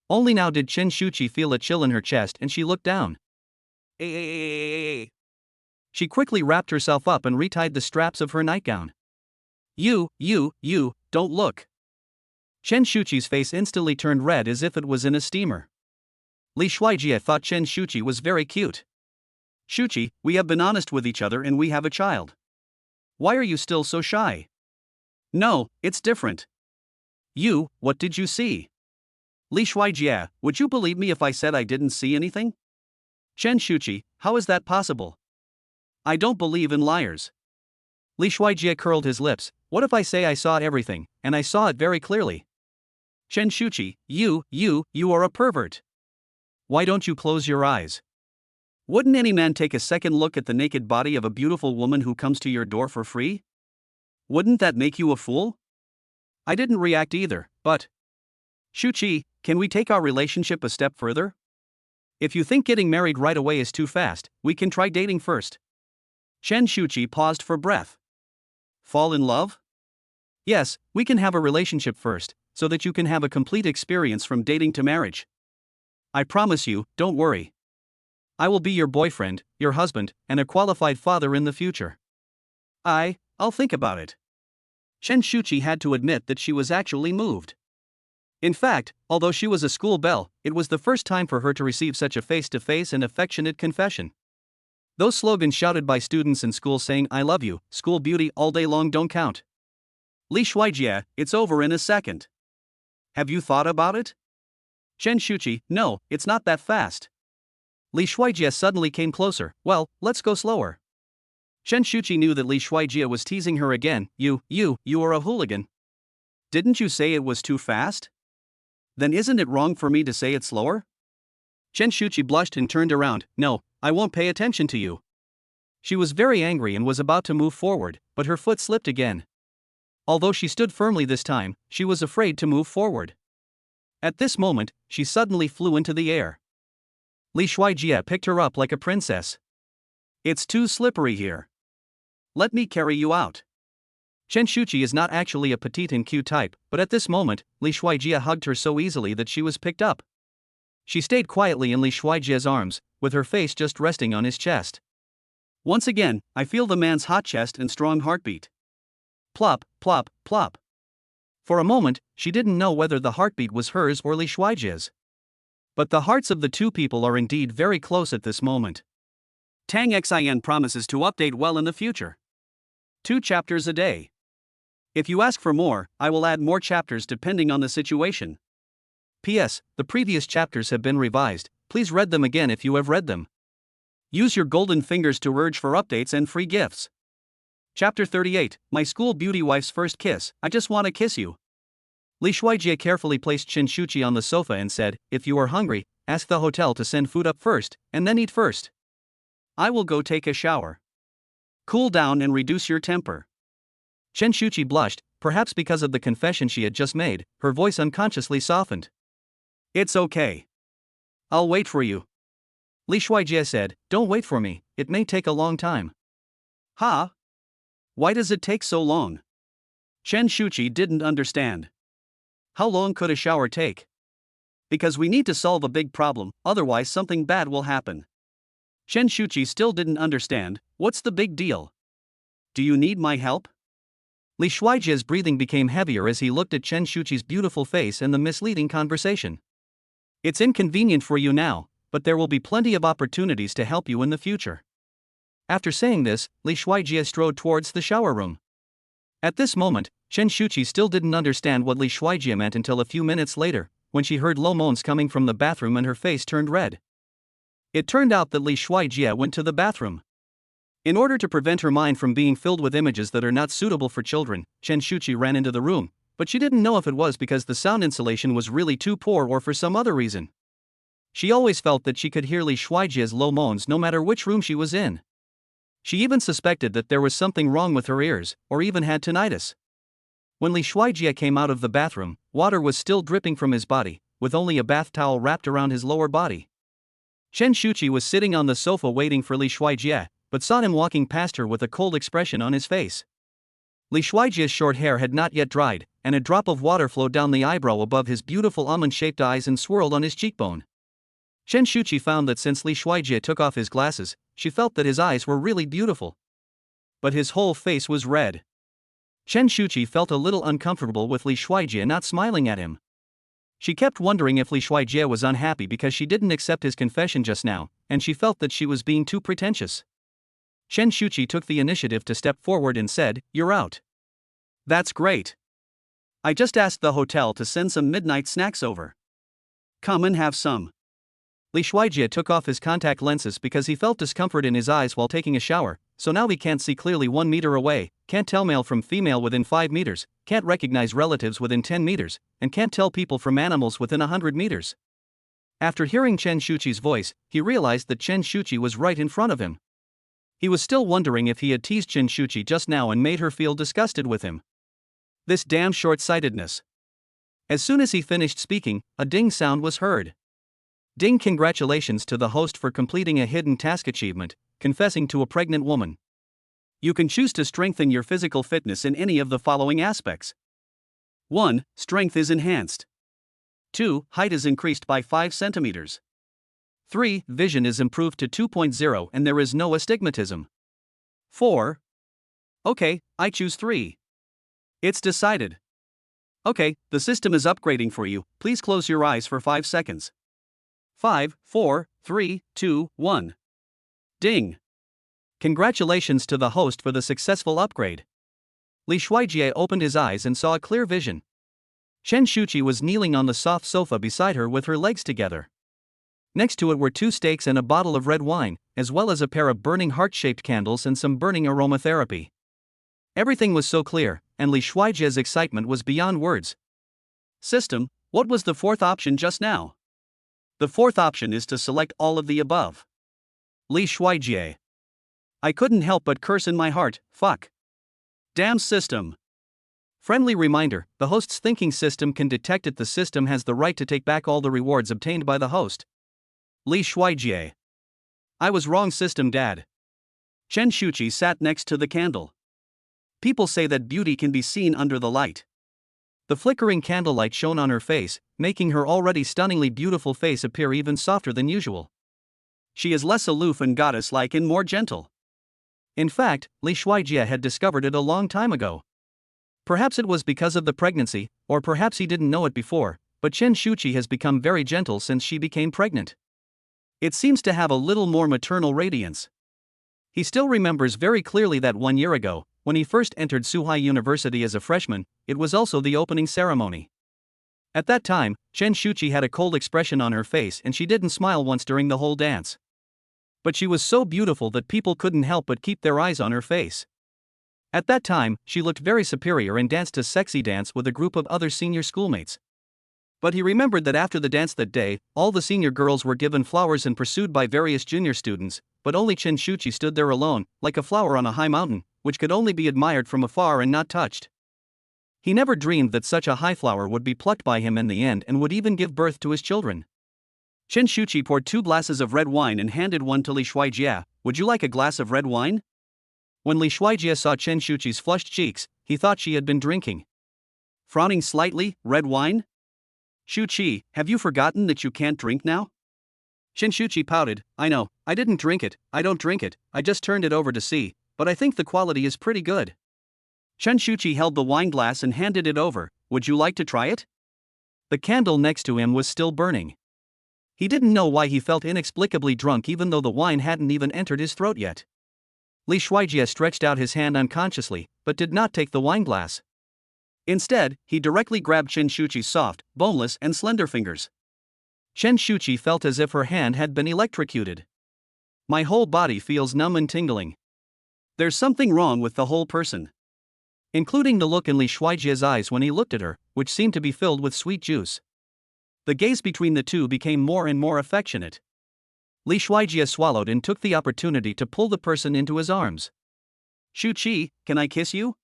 Only now did Shuchi feel a chill in her chest and she looked down. She quickly wrapped herself up and retied the straps of her nightgown. You, don't look. Shuchi's face instantly turned red as if it was in a steamer. Li Shuijie thought Shuchi was very cute. Shuchi, we have been honest with each other and we have a child. Why are you still so shy? No, it's different. What did you see? Li Shuijie, would you believe me if I said I didn't see anything? Shuchi, how is that possible? I don't believe in liars. Li Shuijie curled his lips, What if I say I saw everything, and I saw it very clearly? Chen Shuchi, you are a pervert. Why don't you close your eyes? Wouldn't any man take a second look at the naked body of a beautiful woman who comes to your door for free? Wouldn't that make you a fool? I didn't react either, but... Shuchi, can we take our relationship a step further? If you think getting married right away is too fast, we can try dating first. Chen Shuchi paused for breath. Fall in love? Yes, we can have a relationship first, so that you can have a complete experience from dating to marriage. I promise you, don't worry. I will be your boyfriend, your husband, and a qualified father in the future. I'll think about it. Chen Shuchi had to admit that she was actually moved. In fact, although she was a school belle, it was the first time for her to receive such a face-to-face and affectionate confession. Those slogans shouted by students in school saying "I love you, school beauty" all day long don't count. Li Shuijie, it's over in a second. Have you thought about it? Chen Shuchi, no, it's not that fast. Li Shuijie suddenly came closer. Well, let's go slower. Chen Shuchi knew that Li Shuijie was teasing her again. You are a hooligan. Didn't you say it was too fast? Then isn't it wrong for me to say it slower? Chen Shuchi blushed and turned around. No, I won't pay attention to you. She was very angry and was about to move forward, but her foot slipped again. Although she stood firmly this time, she was afraid to move forward. At this moment, she suddenly flew into the air. Li Shuijie picked her up like a princess. It's too slippery here. Let me carry you out. Chen Shuchi is not actually a petite and cute type, but at this moment, Li Shuijie hugged her so easily that she was picked up. She stayed quietly in Li Shuijie's arms, with her face just resting on his chest. Once again, I feel the man's hot chest and strong heartbeat. Plop, plop, plop. For a moment, she didn't know whether the heartbeat was hers or Li Shuijie's. But the hearts of the two people are indeed very close at this moment. Tang Xin promises to update well in the future. 2 chapters a day. If you ask for more, I will add more chapters depending on the situation. P.S. The previous chapters have been revised, please read them again if you have read them. Use your golden fingers to urge for updates and free gifts. Chapter 38, My School Beauty Wife's First Kiss, I Just Wanna Kiss You. Li Shuijie carefully placed Chen Shuchi on the sofa and said, if you are hungry, ask the hotel to send food up first, and then eat first. I will go take a shower. Cool down and reduce your temper. Chen Shuchi blushed, perhaps because of the confession she had just made, her voice unconsciously softened. It's okay. I'll wait for you. Li Shuijie said, don't wait for me, it may take a long time. Huh? Why does it take so long? Chen Shuchi didn't understand. How long could a shower take? Because we need to solve a big problem, otherwise something bad will happen. Chen Shuchi still didn't understand. What's the big deal? Do you need my help? Li Shuijie's breathing became heavier as he looked at Chen Shuchi's beautiful face and the misleading conversation. It's inconvenient for you now, but there will be plenty of opportunities to help you in the future. After saying this, Li Shuijie strode towards the shower room. At this moment, Chen Shuchi still didn't understand what Li Shuijie meant until a few minutes later, when she heard low moans coming from the bathroom and her face turned red. It turned out that Li Shuijie went to the bathroom. In order to prevent her mind from being filled with images that are not suitable for children, Chen Shuchi ran into the room, but she didn't know if it was because the sound insulation was really too poor or for some other reason. She always felt that she could hear Li Shuijie's low moans no matter which room she was in. She even suspected that there was something wrong with her ears, or even had tinnitus. When Li Shuijie came out of the bathroom, water was still dripping from his body, with only a bath towel wrapped around his lower body. Chen Shuchi was sitting on the sofa waiting for Li Shuijie, but saw him walking past her with a cold expression on his face. Li Shuijie's short hair had not yet dried, and a drop of water flowed down the eyebrow above his beautiful almond-shaped eyes and swirled on his cheekbone. Chen Shuchi found that since Li Shuijie took off his glasses, she felt that his eyes were really beautiful. But his whole face was red. Chen Shuchi felt a little uncomfortable with Li Shuijie not smiling at him. She kept wondering if Li Shuijie was unhappy because she didn't accept his confession just now, and she felt that she was being too pretentious. Chen Shuchi took the initiative to step forward and said, "You're out." "That's great. I just asked the hotel to send some midnight snacks over. Come and have some." Li Shuijie took off his contact lenses because he felt discomfort in his eyes while taking a shower, so now he can't see clearly 1 meter away. can't tell male from female within 5 meters, can't recognize relatives within 10 meters, and can't tell people from animals within 100 meters. After hearing Chen Shuchi's voice, he realized that Chen Shuchi was right in front of him. He was still wondering if he had teased Chen Shuchi just now and made her feel disgusted with him. This damn short-sightedness. As soon as he finished speaking, a ding sound was heard. Ding! Congratulations to the host for completing a hidden task achievement, confessing to a pregnant woman. You can choose to strengthen your physical fitness in any of the following aspects. 1. Strength is enhanced. 2. Height is increased by 5 centimeters. 3. Vision is improved to 2.0 and there is no astigmatism. 4. Okay, I choose 3. It's decided. Okay, the system is upgrading for you, please close your eyes for 5 seconds. 5, 4, 3, 2, 1. Ding! Congratulations to the host for the successful upgrade. Li Shuijie opened his eyes and saw a clear vision. Chen Shuchi was kneeling on the soft sofa beside her with her legs together. Next to it were 2 steaks and a bottle of red wine, as well as a pair of burning heart-shaped candles and some burning aromatherapy. Everything was so clear, and Li Shuijie's excitement was beyond words. System, what was the 4th option just now? The 4th option is to select all of the above. Li Shuijie. I couldn't help but curse in my heart, fuck. Damn system. Friendly reminder, the host's thinking system can detect it. The system has the right to take back all the rewards obtained by the host. Li Shuijie. I was wrong, system dad. Chen Shuchi sat next to the candle. People say that beauty can be seen under the light. The flickering candlelight shone on her face, making her already stunningly beautiful face appear even softer than usual. She is less aloof and goddess-like and more gentle. In fact, Li Shuijie had discovered it a long time ago. Perhaps it was because of the pregnancy, or perhaps he didn't know it before, but Chen Shuchi has become very gentle since she became pregnant. It seems to have a little more maternal radiance. He still remembers very clearly that 1 year ago, when he first entered Suhai University as a freshman, it was also the opening ceremony. At that time, Chen Shuchi had a cold expression on her face and she didn't smile once during the whole dance. But she was so beautiful that people couldn't help but keep their eyes on her face. At that time, she looked very superior and danced a sexy dance with a group of other senior schoolmates. But he remembered that after the dance that day, all the senior girls were given flowers and pursued by various junior students, but only Chen Shuchi stood there alone, like a flower on a high mountain, which could only be admired from afar and not touched. He never dreamed that such a high flower would be plucked by him in the end and would even give birth to his children. Chen Shuchi poured 2 glasses of red wine and handed one to Li Shuijie. Would you like a glass of red wine? When Li Shuijie saw Chen Shuchi's flushed cheeks, he thought she had been drinking. Frowning slightly, red wine? Shuchi, have you forgotten that you can't drink now? Chen Shuchi pouted, I know, I didn't drink it, I don't drink it, I just turned it over to see, but I think the quality is pretty good. Chen Shuchi held the wine glass and handed it over. Would you like to try it? The candle next to him was still burning. He didn't know why he felt inexplicably drunk even though the wine hadn't even entered his throat yet. Li Shuijie stretched out his hand unconsciously, but did not take the wine glass. Instead, he directly grabbed Chen Shuchi's soft, boneless and slender fingers. Chen Shuchi felt as if her hand had been electrocuted. My whole body feels numb and tingling. There's something wrong with the whole person. Including the look in Li Shuijie's eyes when he looked at her, which seemed to be filled with sweet juice. The gaze between the two became more and more affectionate. Li Shuijie swallowed and took the opportunity to pull the person into his arms. Shuchi, can I kiss you?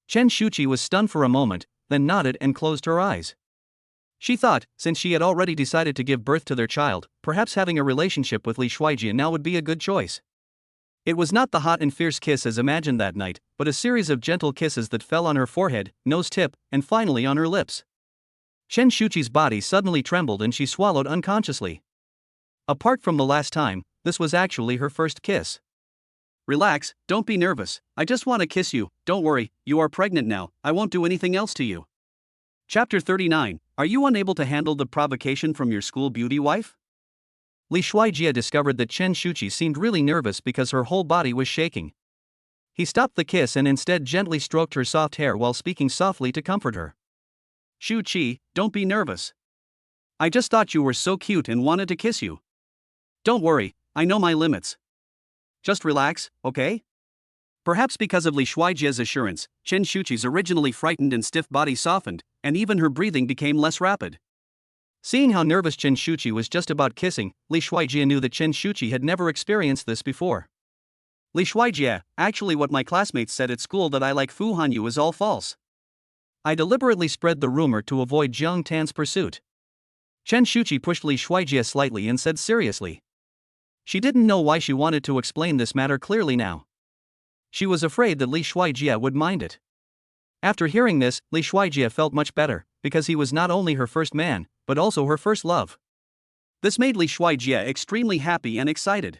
Chen Shuchi was stunned for a moment, then nodded and closed her eyes. She thought, since she had already decided to give birth to their child, perhaps having a relationship with Li Shuijie now would be a good choice. It was not the hot and fierce kiss as imagined that night, but a series of gentle kisses that fell on her forehead, nose tip, and finally on her lips. Chen Shuchi's body suddenly trembled and she swallowed unconsciously. Apart from the last time, this was actually her first kiss. Relax, don't be nervous, I just want to kiss you, don't worry, you are pregnant now, I won't do anything else to you. Chapter 39, Are you unable to handle the provocation from your school beauty wife? Li Shuijie discovered that Chen Shuchi seemed really nervous because her whole body was shaking. He stopped the kiss and instead gently stroked her soft hair while speaking softly to comfort her. Shuchi, don't be nervous. I just thought you were so cute and wanted to kiss you. Don't worry, I know my limits. Just relax, okay? Perhaps because of Li Shuijie's assurance, Chen Shuchi's originally frightened and stiff body softened, and even her breathing became less rapid. Seeing how nervous Chen Shuchi was just about kissing, Li Shuijie knew that Chen Shuchi had never experienced this before. Li Shuijie, actually what my classmates said at school that I like Fu Hanyu is all false. I deliberately spread the rumor to avoid Jiang Tan's pursuit. Chen Shuchi pushed Li Shuijie slightly and said seriously. She didn't know why she wanted to explain this matter clearly now. She was afraid that Li Shuijie would mind it. After hearing this, Li Shuijie felt much better, because he was not only her first man, but also her first love. This made Li Shuijie extremely happy and excited.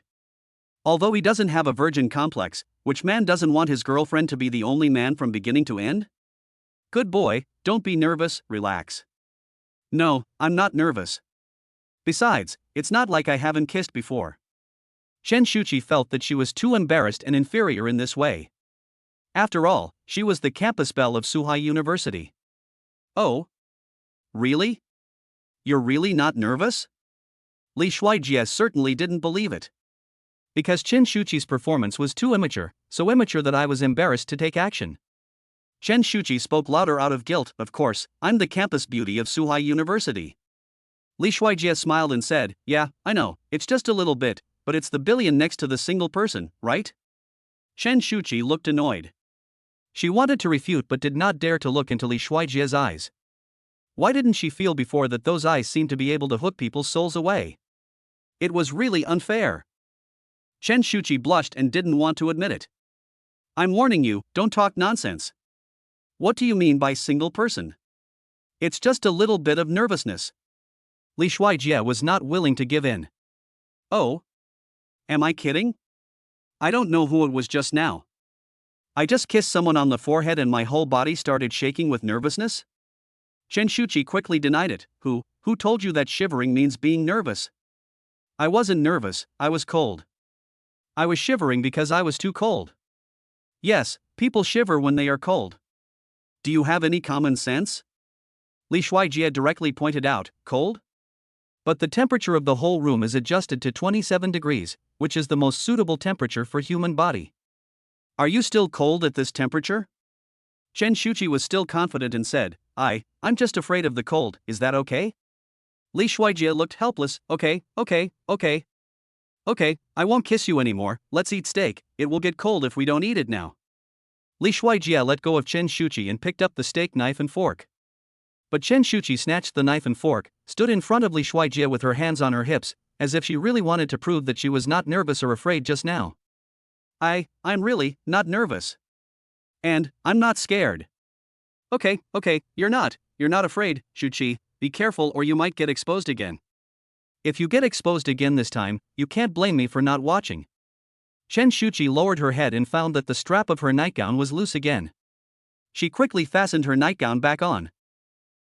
Although he doesn't have a virgin complex, which man doesn't want his girlfriend to be the only man from beginning to end? Good boy, don't be nervous, relax. No, I'm not nervous. Besides, it's not like I haven't kissed before. Chen Shuchi felt that she was too embarrassed and inferior in this way. After all, she was the campus belle of Suhai University. Oh? Really? You're really not nervous? Li Shuijie certainly didn't believe it. Because Chen Shuchi's performance was too immature, so immature that I was embarrassed to take action. Chen Shuchi spoke louder out of guilt. Of course, I'm the campus beauty of Suhai University. Li Shuijie smiled and said, yeah, I know, it's just a little bit, but it's the billion next to the single person, right? Chen Shuchi looked annoyed. She wanted to refute but did not dare to look into Li Shuijie's eyes. Why didn't she feel before that those eyes seemed to be able to hook people's souls away? It was really unfair. Chen Shuchi blushed and didn't want to admit it. I'm warning you, don't talk nonsense. What do you mean by single person? It's just a little bit of nervousness. Li Shuijie was not willing to give in. Oh? Am I kidding? I don't know who it was just now. I just kissed someone on the forehead and my whole body started shaking with nervousness? Chen Shuchi quickly denied it. Who told you that shivering means being nervous? I wasn't nervous, I was cold. I was shivering because I was too cold. Yes, people shiver when they are cold. Do you have any common sense? Li Shuijie directly pointed out, cold? But the temperature of the whole room is adjusted to 27 degrees, which is the most suitable temperature for human body. Are you still cold at this temperature? Chen Shuchi was still confident and said, I'm just afraid of the cold, is that okay? Li Shuijie looked helpless. Okay, I won't kiss you anymore, let's eat steak, it will get cold if we don't eat it now. Li Shuijie let go of Chen Shuchi and picked up the steak knife and fork. But Chen Shuchi snatched the knife and fork, stood in front of Li Shuijie with her hands on her hips, as if she really wanted to prove that she was not nervous or afraid just now. I'm really not nervous. And I'm not scared. Okay, you're not afraid, Shuchi, be careful or you might get exposed again. If you get exposed again this time, you can't blame me for not watching. Chen Shuchi lowered her head and found that the strap of her nightgown was loose again. She quickly fastened her nightgown back on.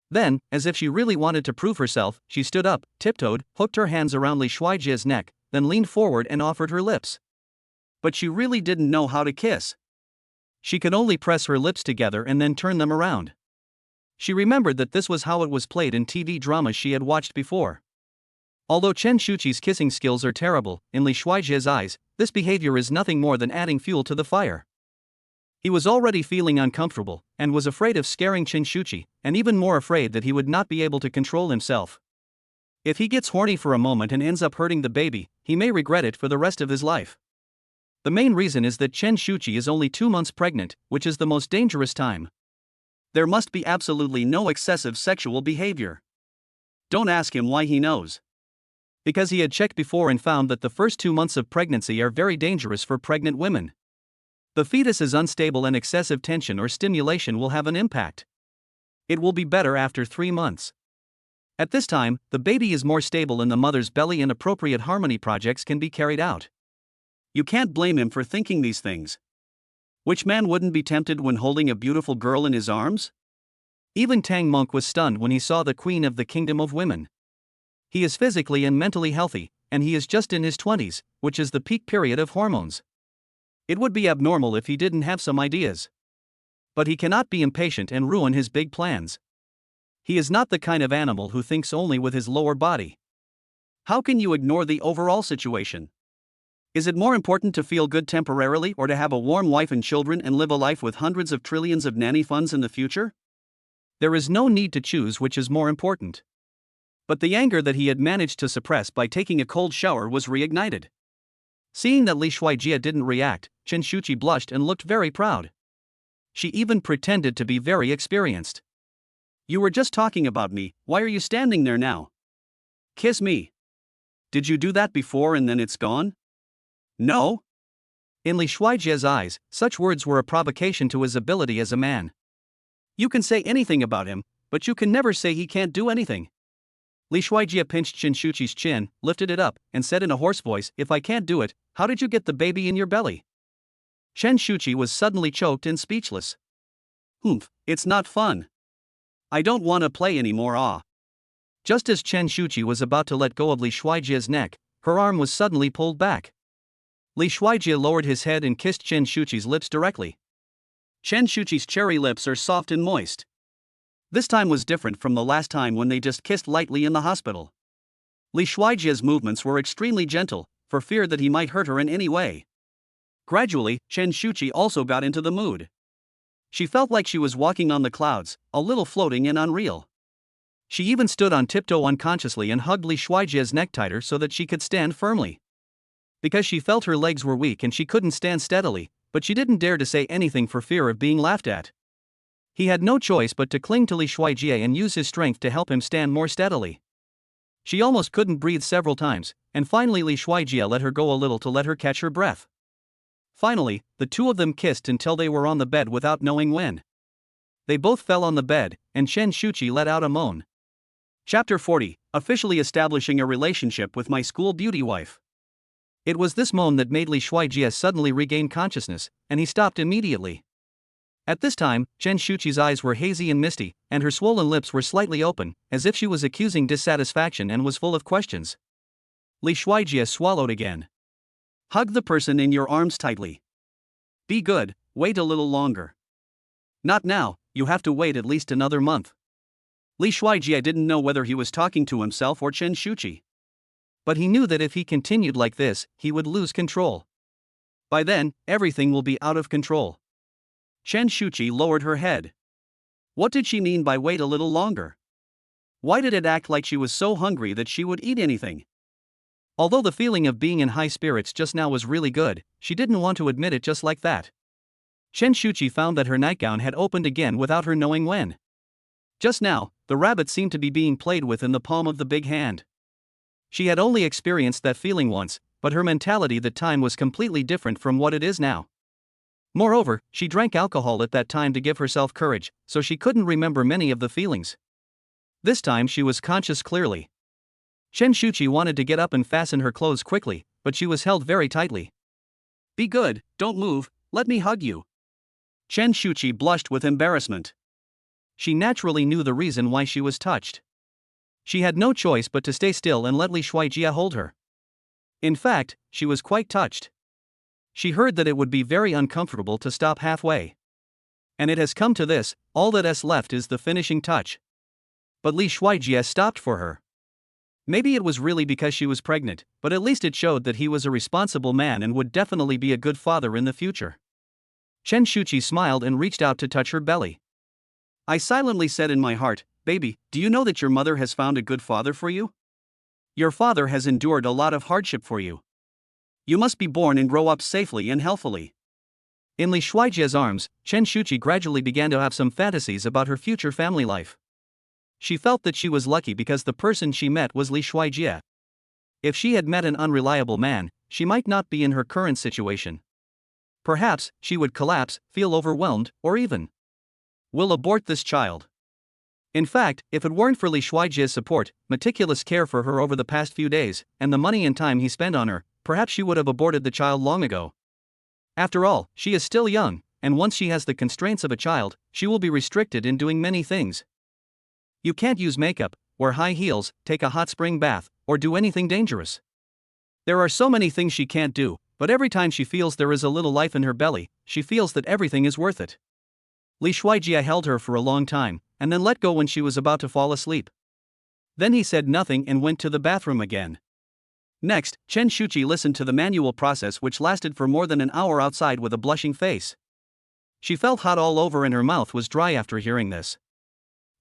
Then, as if she really wanted to prove herself, she stood up, tiptoed, hooked her hands around Li Shuijie's neck, then leaned forward and offered her lips. But she really didn't know how to kiss. She could only press her lips together and then turn them around. She remembered that this was how it was played in TV dramas she had watched before. Although Chen Shuchi's kissing skills are terrible, in Li Shuijie's eyes, this behavior is nothing more than adding fuel to the fire. He was already feeling uncomfortable, and was afraid of scaring Chen Shuchi, and even more afraid that he would not be able to control himself. If he gets horny for a moment and ends up hurting the baby, he may regret it for the rest of his life. The main reason is that Chen Shuchi is only 2 months pregnant, which is the most dangerous time. There must be absolutely no excessive sexual behavior. Don't ask him why he knows. Because he had checked before and found that the first 2 months of pregnancy are very dangerous for pregnant women. The fetus is unstable and excessive tension or stimulation will have an impact. It will be better after 3 months. At this time, the baby is more stable in the mother's belly and appropriate harmony projects can be carried out. You can't blame him for thinking these things. Which man wouldn't be tempted when holding a beautiful girl in his arms? Even Tang Monk was stunned when he saw the queen of the kingdom of women. He is physically and mentally healthy, and he is just in his 20s, which is the peak period of hormones. It would be abnormal if he didn't have some ideas. But he cannot be impatient and ruin his big plans. He is not the kind of animal who thinks only with his lower body. How can you ignore the overall situation? Is it more important to feel good temporarily or to have a warm wife and children and live a life with hundreds of trillions of nanny funds in the future? There is no need to choose which is more important. But the anger that he had managed to suppress by taking a cold shower was reignited. Seeing that Li Shuijie didn't react, Chen Shuchi blushed and looked very proud. She even pretended to be very experienced. You were just talking about me, why are you standing there now? Kiss me. Did you do that before and then it's gone? No? In Li Shuijie's eyes, such words were a provocation to his ability as a man. You can say anything about him, but you can never say he can't do anything. Li Shuijie pinched Chen Shuchi's chin, lifted it up, and said in a hoarse voice, if I can't do it, how did you get the baby in your belly? Chen Shuchi was suddenly choked and speechless. It's not fun. I don't want to play anymore. Just as Chen Shuchi was about to let go of Li Shuijie's neck, her arm was suddenly pulled back. Li Shuijie lowered his head and kissed Chen Shuchi's lips directly. Chen Shuchi's cherry lips are soft and moist. This time was different from the last time when they just kissed lightly in the hospital. Li Shuijie's movements were extremely gentle, for fear that he might hurt her in any way. Gradually, Chen Shuchi also got into the mood. She felt like she was walking on the clouds, a little floating and unreal. She even stood on tiptoe unconsciously and hugged Li Shuijie's neck tighter so that she could stand firmly. Because she felt her legs were weak and she couldn't stand steadily, but she didn't dare to say anything for fear of being laughed at. He had no choice but to cling to Li Shuijie and use his strength to help him stand more steadily. She almost couldn't breathe several times, and finally Li Shuijie let her go a little to let her catch her breath. Finally, the two of them kissed until they were on the bed without knowing when. They both fell on the bed, and Chen Shuchi let out a moan. Chapter 40, Officially Establishing a Relationship with My School Beauty Wife. It was this moan that made Li Shuijie suddenly regain consciousness, and he stopped immediately. At this time, Chen Shuchi's eyes were hazy and misty, and her swollen lips were slightly open, as if she was accusing dissatisfaction and was full of questions. Li Shuijie swallowed again. Hug the person in your arms tightly. Be good, wait a little longer. Not now, you have to wait at least another month. Li Shuijie didn't know whether he was talking to himself or Chen Shuchi. But he knew that if he continued like this, he would lose control. By then, everything will be out of control. Chen Shuchi lowered her head. What did she mean by wait a little longer? Why did it act like she was so hungry that she would eat anything? Although the feeling of being in high spirits just now was really good, she didn't want to admit it just like that. Chen Shuchi found that her nightgown had opened again without her knowing when. Just now, the rabbit seemed to be being played with in the palm of the big hand. She had only experienced that feeling once, but her mentality that time was completely different from what it is now. Moreover, she drank alcohol at that time to give herself courage, so she couldn't remember many of the feelings. This time she was conscious clearly. Chen Shuchi wanted to get up and fasten her clothes quickly, but she was held very tightly. Be good, don't move, let me hug you. Chen Shuchi blushed with embarrassment. She naturally knew the reason why she was touched. She had no choice but to stay still and let Li Shuijie hold her. In fact, she was quite touched. She heard that it would be very uncomfortable to stop halfway. And it has come to this, all that is left is the finishing touch. But Li Shuijie stopped for her. Maybe it was really because she was pregnant, but at least it showed that he was a responsible man and would definitely be a good father in the future. Chen Shuchi smiled and reached out to touch her belly. I silently said in my heart, baby, do you know that your mother has found a good father for you? Your father has endured a lot of hardship for you. You must be born and grow up safely and healthily. In Li Shuijie's arms, Chen Shuchi gradually began to have some fantasies about her future family life. She felt that she was lucky because the person she met was Li Shuijie. If she had met an unreliable man, she might not be in her current situation. Perhaps, she would collapse, feel overwhelmed, or even will abort this child. In fact, if it weren't for Li Shuijie's support, meticulous care for her over the past few days, and the money and time he spent on her, perhaps she would have aborted the child long ago. After all, she is still young, and once she has the constraints of a child, she will be restricted in doing many things. You can't use makeup, wear high heels, take a hot spring bath, or do anything dangerous. There are so many things she can't do, but every time she feels there is a little life in her belly, she feels that everything is worth it. Li Shuijie held her for a long time, and then let go when she was about to fall asleep. Then he said nothing and went to the bathroom again. Next, Chen Shuchi listened to the manual process, which lasted for more than an hour outside with a blushing face. She felt hot all over and her mouth was dry after hearing this.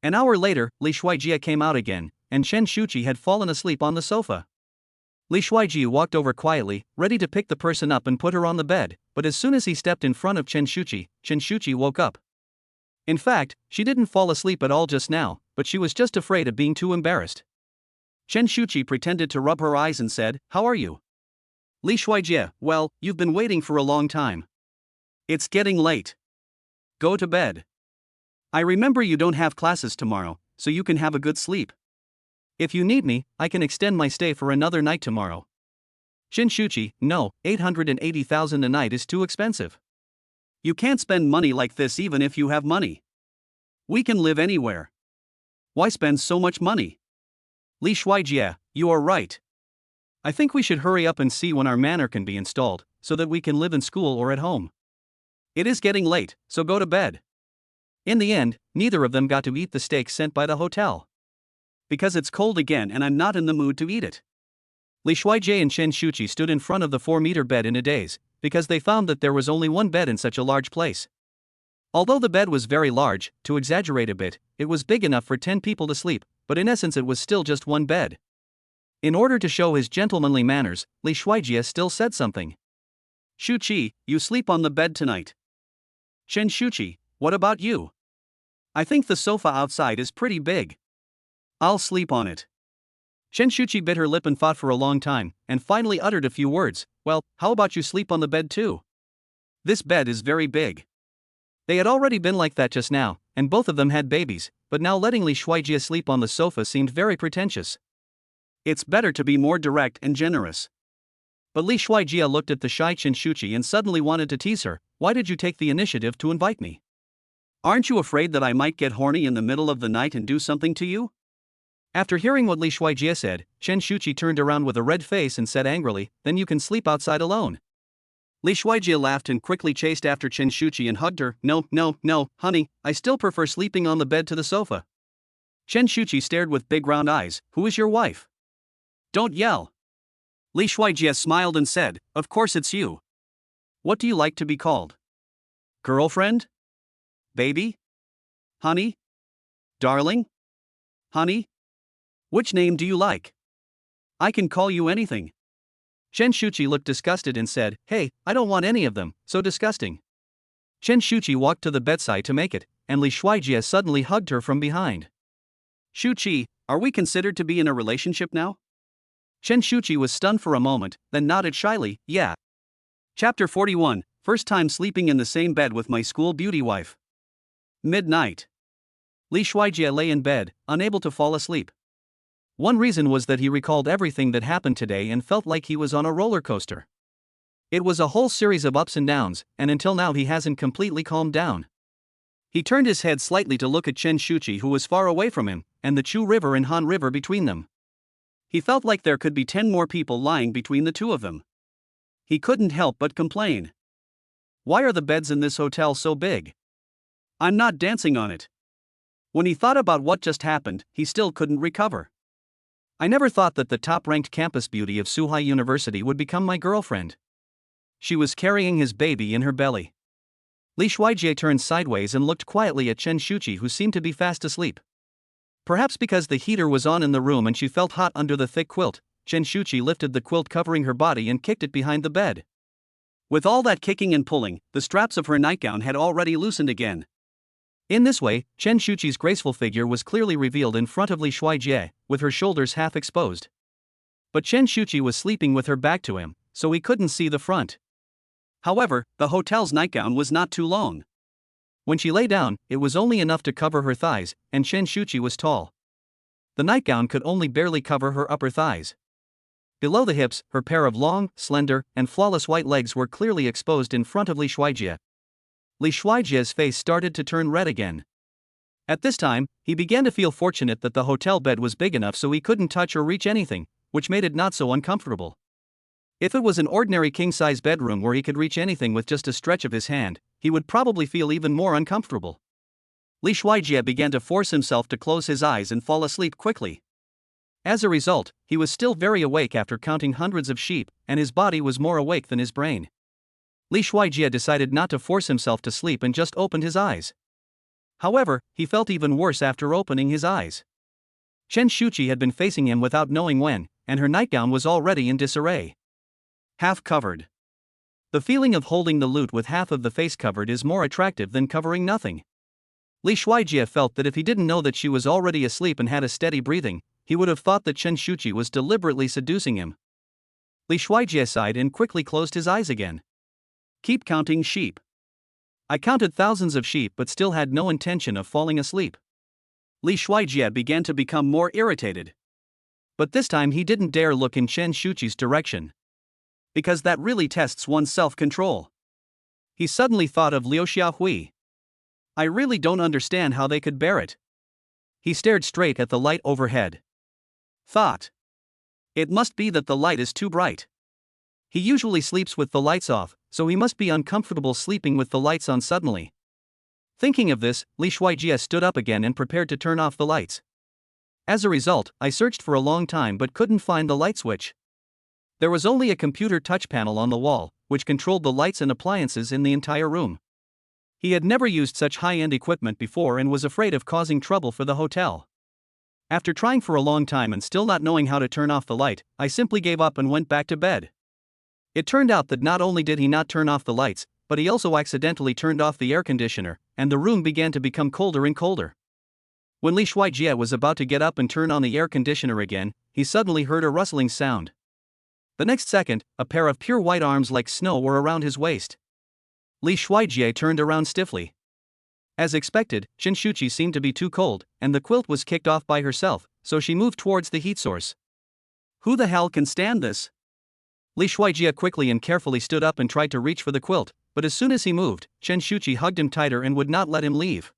An hour later, Li Shuijie came out again, and Chen Shuchi had fallen asleep on the sofa. Li Shuijie walked over quietly, ready to pick the person up and put her on the bed, but as soon as he stepped in front of Chen Shuchi woke up. In fact, she didn't fall asleep at all just now, but she was just afraid of being too embarrassed. Chen Shuchi pretended to rub her eyes and said, "How are you?" Li Shuijie, "Well, you've been waiting for a long time. It's getting late. Go to bed. I remember you don't have classes tomorrow, so you can have a good sleep. If you need me, I can extend my stay for another night tomorrow." Chen Shuchi, "No, 880,000 a night is too expensive. You can't spend money like this even if you have money. We can live anywhere. Why spend so much money?" Li Shuijie, "You are right. I think we should hurry up and see when our manor can be installed, so that we can live in school or at home. It is getting late, so go to bed." In the end, neither of them got to eat the steak sent by the hotel. "Because it's cold again and I'm not in the mood to eat it." Li Shuijie and Chen Shuchi stood in front of the 4-meter bed in a daze, because they found that there was only one bed in such a large place. Although the bed was very large, to exaggerate a bit, it was big enough for 10 people to sleep, but in essence it was still just one bed. In order to show his gentlemanly manners, Li Shuijie still said something. "Shuchi, you sleep on the bed tonight." Chen Shuchi, "What about you? I think the sofa outside is pretty big. I'll sleep on it." Chen Shuchi bit her lip and thought for a long time, and finally uttered a few words. "Well, how about you sleep on the bed too? This bed is very big." They had already been like that just now, and both of them had babies, but now letting Li Shuijie sleep on the sofa seemed very pretentious. It's better to be more direct and generous. But Li Shuijie looked at the shy Chen Shuchi and suddenly wanted to tease her. "Why did you take the initiative to invite me? Aren't you afraid that I might get horny in the middle of the night and do something to you?" After hearing what Li Shuijie said, Chen Shuchi turned around with a red face and said angrily, "Then you can sleep outside alone." Li Shuijie laughed and quickly chased after Chen Shuchi and hugged her. No, honey, I still prefer sleeping on the bed to the sofa." Chen Shuchi stared with big round eyes. "Who is your wife? Don't yell." Li Shuijie smiled and said, "Of course it's you. What do you like to be called? Girlfriend? Baby? Honey? Darling? Honey? Which name do you like? I can call you anything." Chen Shuchi looked disgusted and said, "Hey, I don't want any of them, so disgusting." Chen Shuchi walked to the bedside to make it, and Li Shuijie suddenly hugged her from behind. "Shuchi, are we considered to be in a relationship now?" Chen Shuchi was stunned for a moment, then nodded shyly, "Yeah." Chapter 41, First time sleeping in the same bed with my school beauty wife. Midnight. Li Shuijie lay in bed, unable to fall asleep. One reason was that he recalled everything that happened today and felt like he was on a roller coaster. It was a whole series of ups and downs, and until now he hasn't completely calmed down. He turned his head slightly to look at Chen Shuchi, who was far away from him, and the Chu River and Han River between them. He felt like there could be 10 more people lying between the two of them. He couldn't help but complain. "Why are the beds in this hotel so big? I'm not dancing on it." When he thought about what just happened, he still couldn't recover. "I never thought that the top-ranked campus beauty of Suhai University would become my girlfriend." She was carrying his baby in her belly. Li Shuijie turned sideways and looked quietly at Chen Shuchi, who seemed to be fast asleep. Perhaps because the heater was on in the room and she felt hot under the thick quilt, Chen Shuchi lifted the quilt covering her body and kicked it behind the bed. With all that kicking and pulling, the straps of her nightgown had already loosened again. In this way, Chen Shuchi's graceful figure was clearly revealed in front of Li Shuijie, with her shoulders half exposed. But Chen Shuchi was sleeping with her back to him, so he couldn't see the front. However, the hotel's nightgown was not too long. When she lay down, it was only enough to cover her thighs, and Chen Shuchi was tall. The nightgown could only barely cover her upper thighs. Below the hips, her pair of long, slender, and flawless white legs were clearly exposed in front of Li Shuijie. Li Shuijie's face started to turn red again. At this time, he began to feel fortunate that the hotel bed was big enough so he couldn't touch or reach anything, which made it not so uncomfortable. If it was an ordinary king-size bedroom where he could reach anything with just a stretch of his hand, he would probably feel even more uncomfortable. Li Shuijie began to force himself to close his eyes and fall asleep quickly. As a result, he was still very awake after counting hundreds of sheep, and his body was more awake than his brain. Li Shuijie decided not to force himself to sleep and just opened his eyes. However, he felt even worse after opening his eyes. Chen Shuchi had been facing him without knowing when, and her nightgown was already in disarray. Half covered. The feeling of holding the loot with half of the face covered is more attractive than covering nothing. Li Shuijie felt that if he didn't know that she was already asleep and had a steady breathing, he would have thought that Chen Shuchi was deliberately seducing him. Li Shuijie sighed and quickly closed his eyes again. Keep counting sheep. I counted thousands of sheep but still had no intention of falling asleep. Li Shuijie began to become more irritated. But this time he didn't dare look in Chen Shuchi's direction. Because that really tests one's self-control. He suddenly thought of Liu Xiaohui. I really don't understand how they could bear it. He stared straight at the light overhead. Thought. It must be that the light is too bright. He usually sleeps with the lights off, so he must be uncomfortable sleeping with the lights on suddenly. Thinking of this, Li Shuijie stood up again and prepared to turn off the lights. As a result, I searched for a long time but couldn't find the light switch. There was only a computer touch panel on the wall, which controlled the lights and appliances in the entire room. He had never used such high-end equipment before and was afraid of causing trouble for the hotel. After trying for a long time and still not knowing how to turn off the light, I simply gave up and went back to bed. It turned out that not only did he not turn off the lights, but he also accidentally turned off the air conditioner, and the room began to become colder and colder. When Li Shuijie was about to get up and turn on the air conditioner again, he suddenly heard a rustling sound. The next second, a pair of pure white arms like snow were around his waist. Li Shuijie turned around stiffly. As expected, Chen Shuchi seemed to be too cold, and the quilt was kicked off by herself, so she moved towards the heat source. Who the hell can stand this? Li Shuijie quickly and carefully stood up and tried to reach for the quilt, but as soon as he moved, Chen Shuchi hugged him tighter and would not let him leave.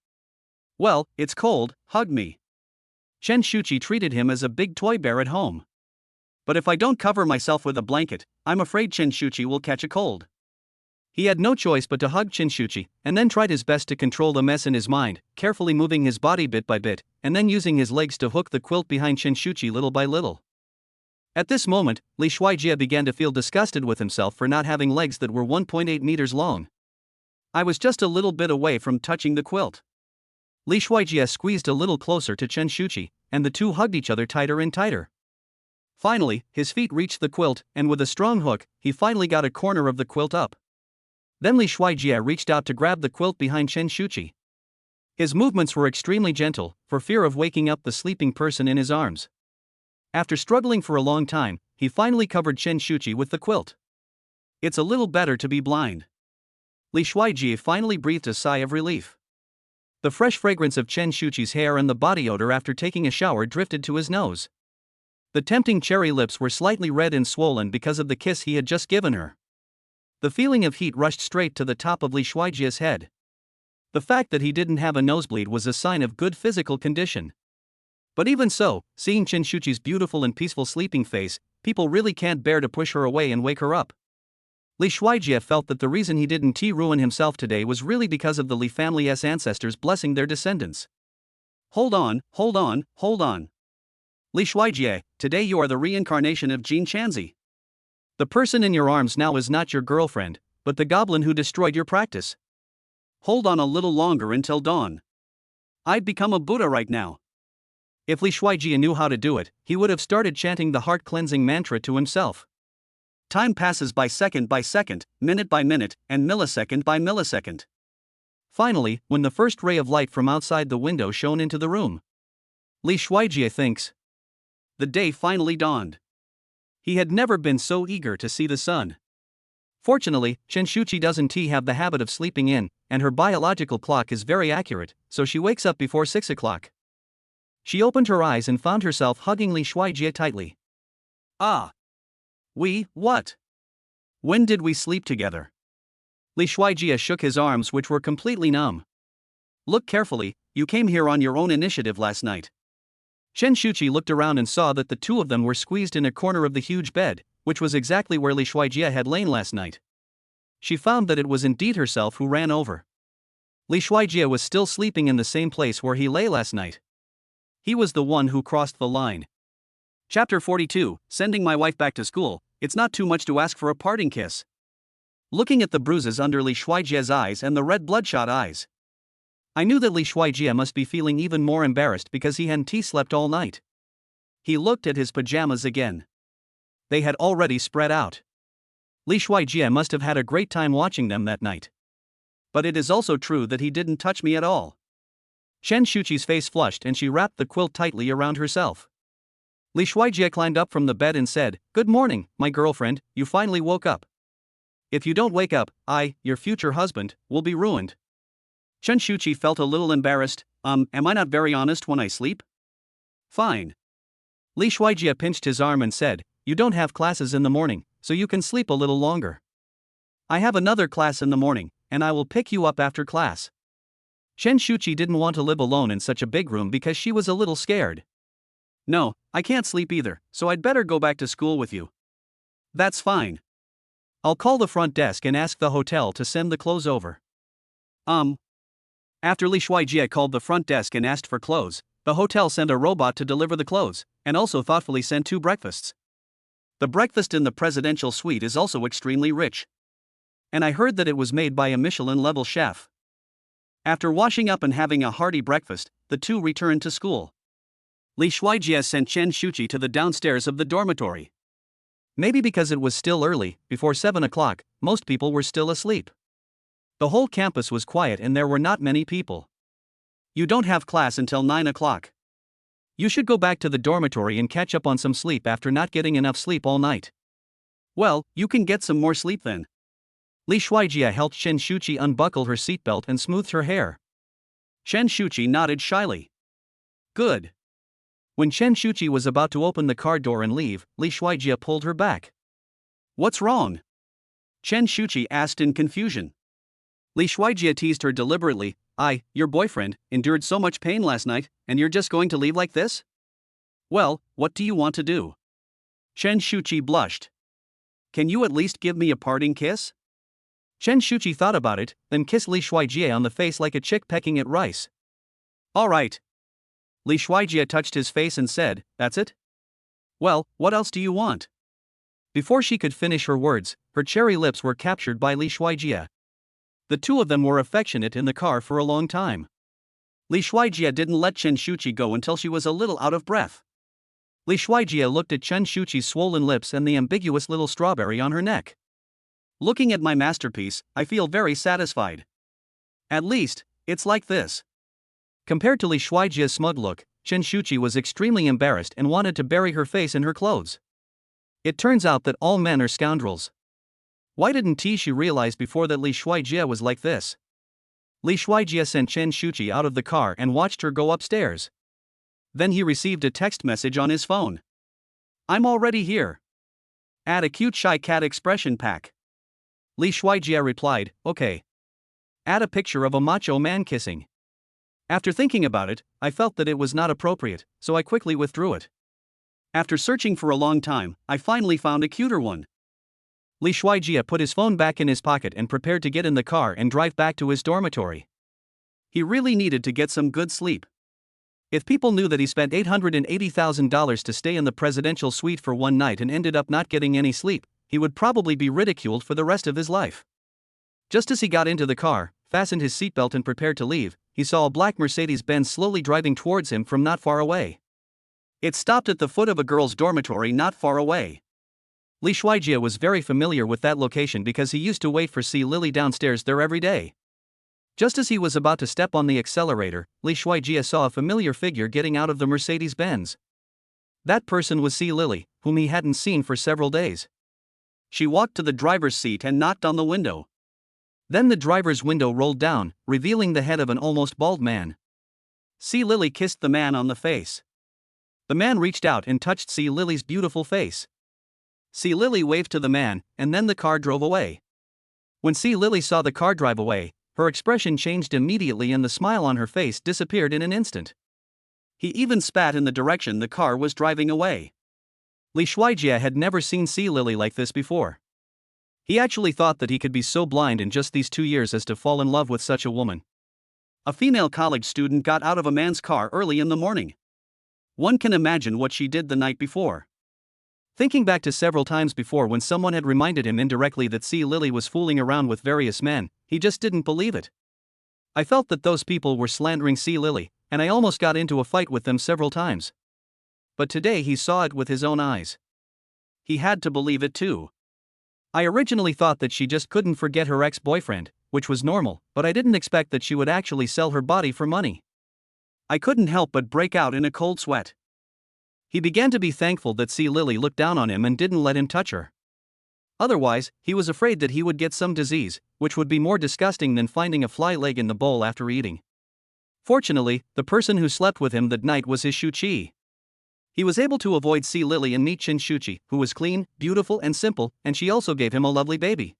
Well, it's cold, hug me. Chen Shuchi treated him as a big toy bear at home. But if I don't cover myself with a blanket, I'm afraid Chen Shuchi will catch a cold. He had no choice but to hug Chen Shuchi, and then tried his best to control the mess in his mind, carefully moving his body bit by bit, and then using his legs to hook the quilt behind Chen Shuchi little by little. At this moment, Li Shuijie began to feel disgusted with himself for not having legs that were 1.8 meters long. I was just a little bit away from touching the quilt. Li Shuijie squeezed a little closer to Chen Shuchi, and the two hugged each other tighter and tighter. Finally, his feet reached the quilt, and with a strong hook, he finally got a corner of the quilt up. Then Li Shuijie reached out to grab the quilt behind Chen Shuchi. His movements were extremely gentle, for fear of waking up the sleeping person in his arms. After struggling for a long time, he finally covered Chen Shuchi with the quilt. It's a little better to be blind. Li Shuijie finally breathed a sigh of relief. The fresh fragrance of Chen Shuchi's hair and the body odor after taking a shower drifted to his nose. The tempting cherry lips were slightly red and swollen because of the kiss he had just given her. The feeling of heat rushed straight to the top of Li Shuijie's head. The fact that he didn't have a nosebleed was a sign of good physical condition. But even so, seeing Chen Shuchi's beautiful and peaceful sleeping face, people really can't bear to push her away and wake her up. Li Shuijie felt that the reason he didn't ruin himself today was really because of the Li family's ancestors blessing their descendants. Hold on. Li Shuijie, today you are the reincarnation of Jin Chanzi. The person in your arms now is not your girlfriend, but the goblin who destroyed your practice. Hold on a little longer until dawn. I'd become a Buddha right now. If Li Shuijie knew how to do it, he would have started chanting the heart-cleansing mantra to himself. Time passes by second, minute by minute, and millisecond by millisecond. Finally, when the first ray of light from outside the window shone into the room, Li Shuijie thinks. The day finally dawned. He had never been so eager to see the sun. Fortunately, Chen Shuchi doesn't have the habit of sleeping in, and her biological clock is very accurate, so she wakes up before 6 o'clock. She opened her eyes and found herself hugging Li Shuijie tightly. Ah! What? When did we sleep together? Li Shuijie shook his arms, which were completely numb. Look carefully, you came here on your own initiative last night. Chen Shuchi looked around and saw that the two of them were squeezed in a corner of the huge bed, which was exactly where Li Shuijie had lain last night. She found that it was indeed herself who ran over. Li Shuijie was still sleeping in the same place where he lay last night. He was the one who crossed the line. Chapter 42, Sending My Wife Back to School. It's not too much to ask for a parting kiss. Looking at the bruises under Li Shuijie's eyes and the red bloodshot eyes, I knew that Li Shuijie must be feeling even more embarrassed because he hadn't slept all night. He looked at his pajamas again. They had already spread out. Li Shuijie must have had a great time watching them that night. But it is also true that he didn't touch me at all. Chen Shuchi's face flushed and she wrapped the quilt tightly around herself. Li Shuijie climbed up from the bed and said, "Good morning, my girlfriend, you finally woke up. If you don't wake up, your future husband, will be ruined." Chen Shuchi felt a little embarrassed. Am I not very honest when I sleep? Fine. Li Shuijie pinched his arm and said, "You don't have classes in the morning, so you can sleep a little longer. I have another class in the morning, and I will pick you up after class." Chen Shuchi didn't want to live alone in such a big room because she was a little scared. "No, I can't sleep either, so I'd better go back to school with you." "That's fine. I'll call the front desk and ask the hotel to send the clothes over." After Li Shuijie called the front desk and asked for clothes, the hotel sent a robot to deliver the clothes, and also thoughtfully sent 2 breakfasts. The breakfast in the presidential suite is also extremely rich. And I heard that it was made by a Michelin-level chef. After washing up and having a hearty breakfast, the two returned to school. Li Shuijie sent Chen Shuchi to the downstairs of the dormitory. Maybe because it was still early, before 7 o'clock, most people were still asleep. The whole campus was quiet and there were not many people. "You don't have class until 9 o'clock. You should go back to the dormitory and catch up on some sleep after not getting enough sleep all night." "Well, you can get some more sleep then." Li Shuijie helped Chen Shuchi unbuckle her seatbelt and smoothed her hair. Chen Shuchi nodded shyly. "Good." When Chen Shuchi was about to open the car door and leave, Li Shuijie pulled her back. "What's wrong?" Chen Shuchi asked in confusion. Li Shuijie teased her deliberately. Your boyfriend, endured so much pain last night, and you're just going to leave like this? Well, what do you want to do?" Chen Shuchi blushed. "Can you at least give me a parting kiss?" Chen Shuchi thought about it, then kissed Li Shuijie on the face like a chick pecking at rice. "All right." Li Shuijie touched his face and said, "That's it? Well, what else do you want?" Before she could finish her words, her cherry lips were captured by Li Shuijie. The two of them were affectionate in the car for a long time. Li Shuijie didn't let Chen Shuchi go until she was a little out of breath. Li Shuijie looked at Chen Shuchi's swollen lips and the ambiguous little strawberry on her neck. "Looking at my masterpiece, I feel very satisfied. At least, it's like this." Compared to Li Shuijie's smug look, Chen Shuchi was extremely embarrassed and wanted to bury her face in her clothes. It turns out that all men are scoundrels. Why didn't she realize before that Li Shuijie was like this? Li Shuijie sent Chen Shuchi out of the car and watched her go upstairs. Then he received a text message on his phone. "I'm already here. Add a cute shy cat expression pack." Li Shuijie replied, "Okay. Add a picture of a macho man kissing." After thinking about it, I felt that it was not appropriate, so I quickly withdrew it. After searching for a long time, I finally found a cuter one. Li Shuijie put his phone back in his pocket and prepared to get in the car and drive back to his dormitory. He really needed to get some good sleep. If people knew that he spent $880,000 to stay in the presidential suite for one night and ended up not getting any sleep, he would probably be ridiculed for the rest of his life. Just as he got into the car, fastened his seatbelt and prepared to leave, he saw a black Mercedes-Benz slowly driving towards him from not far away. It stopped at the foot of a girl's dormitory not far away. Li Shuijie was very familiar with that location because he used to wait for C. Lily downstairs there every day. Just as he was about to step on the accelerator, Li Shuijie saw a familiar figure getting out of the Mercedes-Benz. That person was C. Lily, whom he hadn't seen for several days. She walked to the driver's seat and knocked on the window. Then the driver's window rolled down, revealing the head of an almost bald man. C. Lily kissed the man on the face. The man reached out and touched C. Lily's beautiful face. C. Lily waved to the man, and then the car drove away. When C. Lily saw the car drive away, her expression changed immediately and the smile on her face disappeared in an instant. He even spat in the direction the car was driving away. Li Shuijie had never seen C. Lily like this before. He actually thought that he could be so blind in just these 2 years as to fall in love with such a woman. A female college student got out of a man's car early in the morning. One can imagine what she did the night before. Thinking back to several times before when someone had reminded him indirectly that C. Lily was fooling around with various men, he just didn't believe it. I felt that those people were slandering C. Lily, and I almost got into a fight with them several times. But today he saw it with his own eyes. He had to believe it too. I originally thought that she just couldn't forget her ex-boyfriend, which was normal, but I didn't expect that she would actually sell her body for money. I couldn't help but break out in a cold sweat. He began to be thankful that C. Lily looked down on him and didn't let him touch her. Otherwise, he was afraid that he would get some disease, which would be more disgusting than finding a fly leg in the bowl after eating. Fortunately, the person who slept with him that night was his Shuchi. He was able to avoid C. Lily and meet Shuchi, who was clean, beautiful and simple, and she also gave him a lovely baby.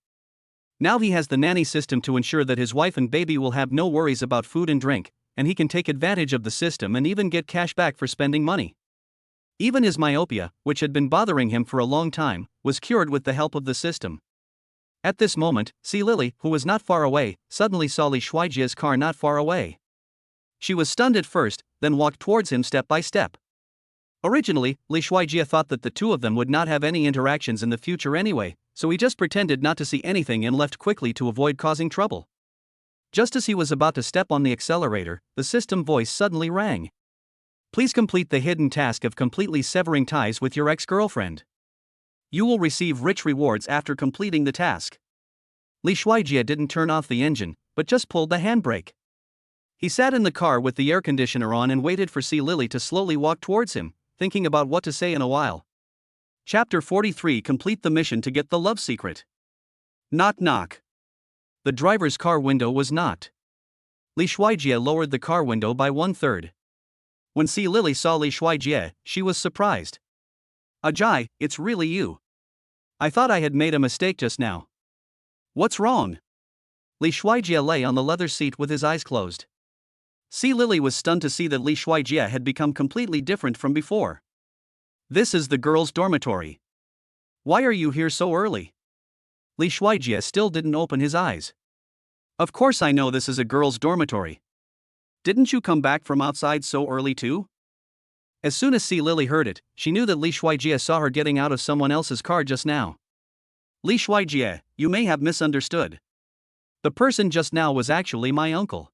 Now he has the nanny system to ensure that his wife and baby will have no worries about food and drink, and he can take advantage of the system and even get cash back for spending money. Even his myopia, which had been bothering him for a long time, was cured with the help of the system. At this moment, C. Lily, who was not far away, suddenly saw Li Shuijia's car not far away. She was stunned at first, then walked towards him step by step. Originally, Li Shuijia thought that the two of them would not have any interactions in the future anyway, so he just pretended not to see anything and left quickly to avoid causing trouble. Just as he was about to step on the accelerator, the system voice suddenly rang. Please complete the hidden task of completely severing ties with your ex-girlfriend. You will receive rich rewards after completing the task. Li Shuijia didn't turn off the engine, but just pulled the handbrake. He sat in the car with the air conditioner on and waited for C. Lily to slowly walk towards him, thinking about what to say in a while. Chapter 43. Complete the mission to get the love secret. Knock knock. The driver's car window was knocked. Li Shuijia lowered the car window by 1/3. When C. Lily saw Li Shuijia, she was surprised. Ajay, it's really you. I thought I had made a mistake just now. What's wrong? Li Shuijia lay on the leather seat with his eyes closed. C. Lily was stunned to see that Li Shuijia had become completely different from before. This is the girls' dormitory. Why are you here so early? Li Shuijia still didn't open his eyes. Of course I know this is a girls' dormitory. Didn't you come back from outside so early too? As soon as C. Lily heard it, she knew that Li Shuijia saw her getting out of someone else's car just now. Li Shuijia, you may have misunderstood. The person just now was actually my uncle.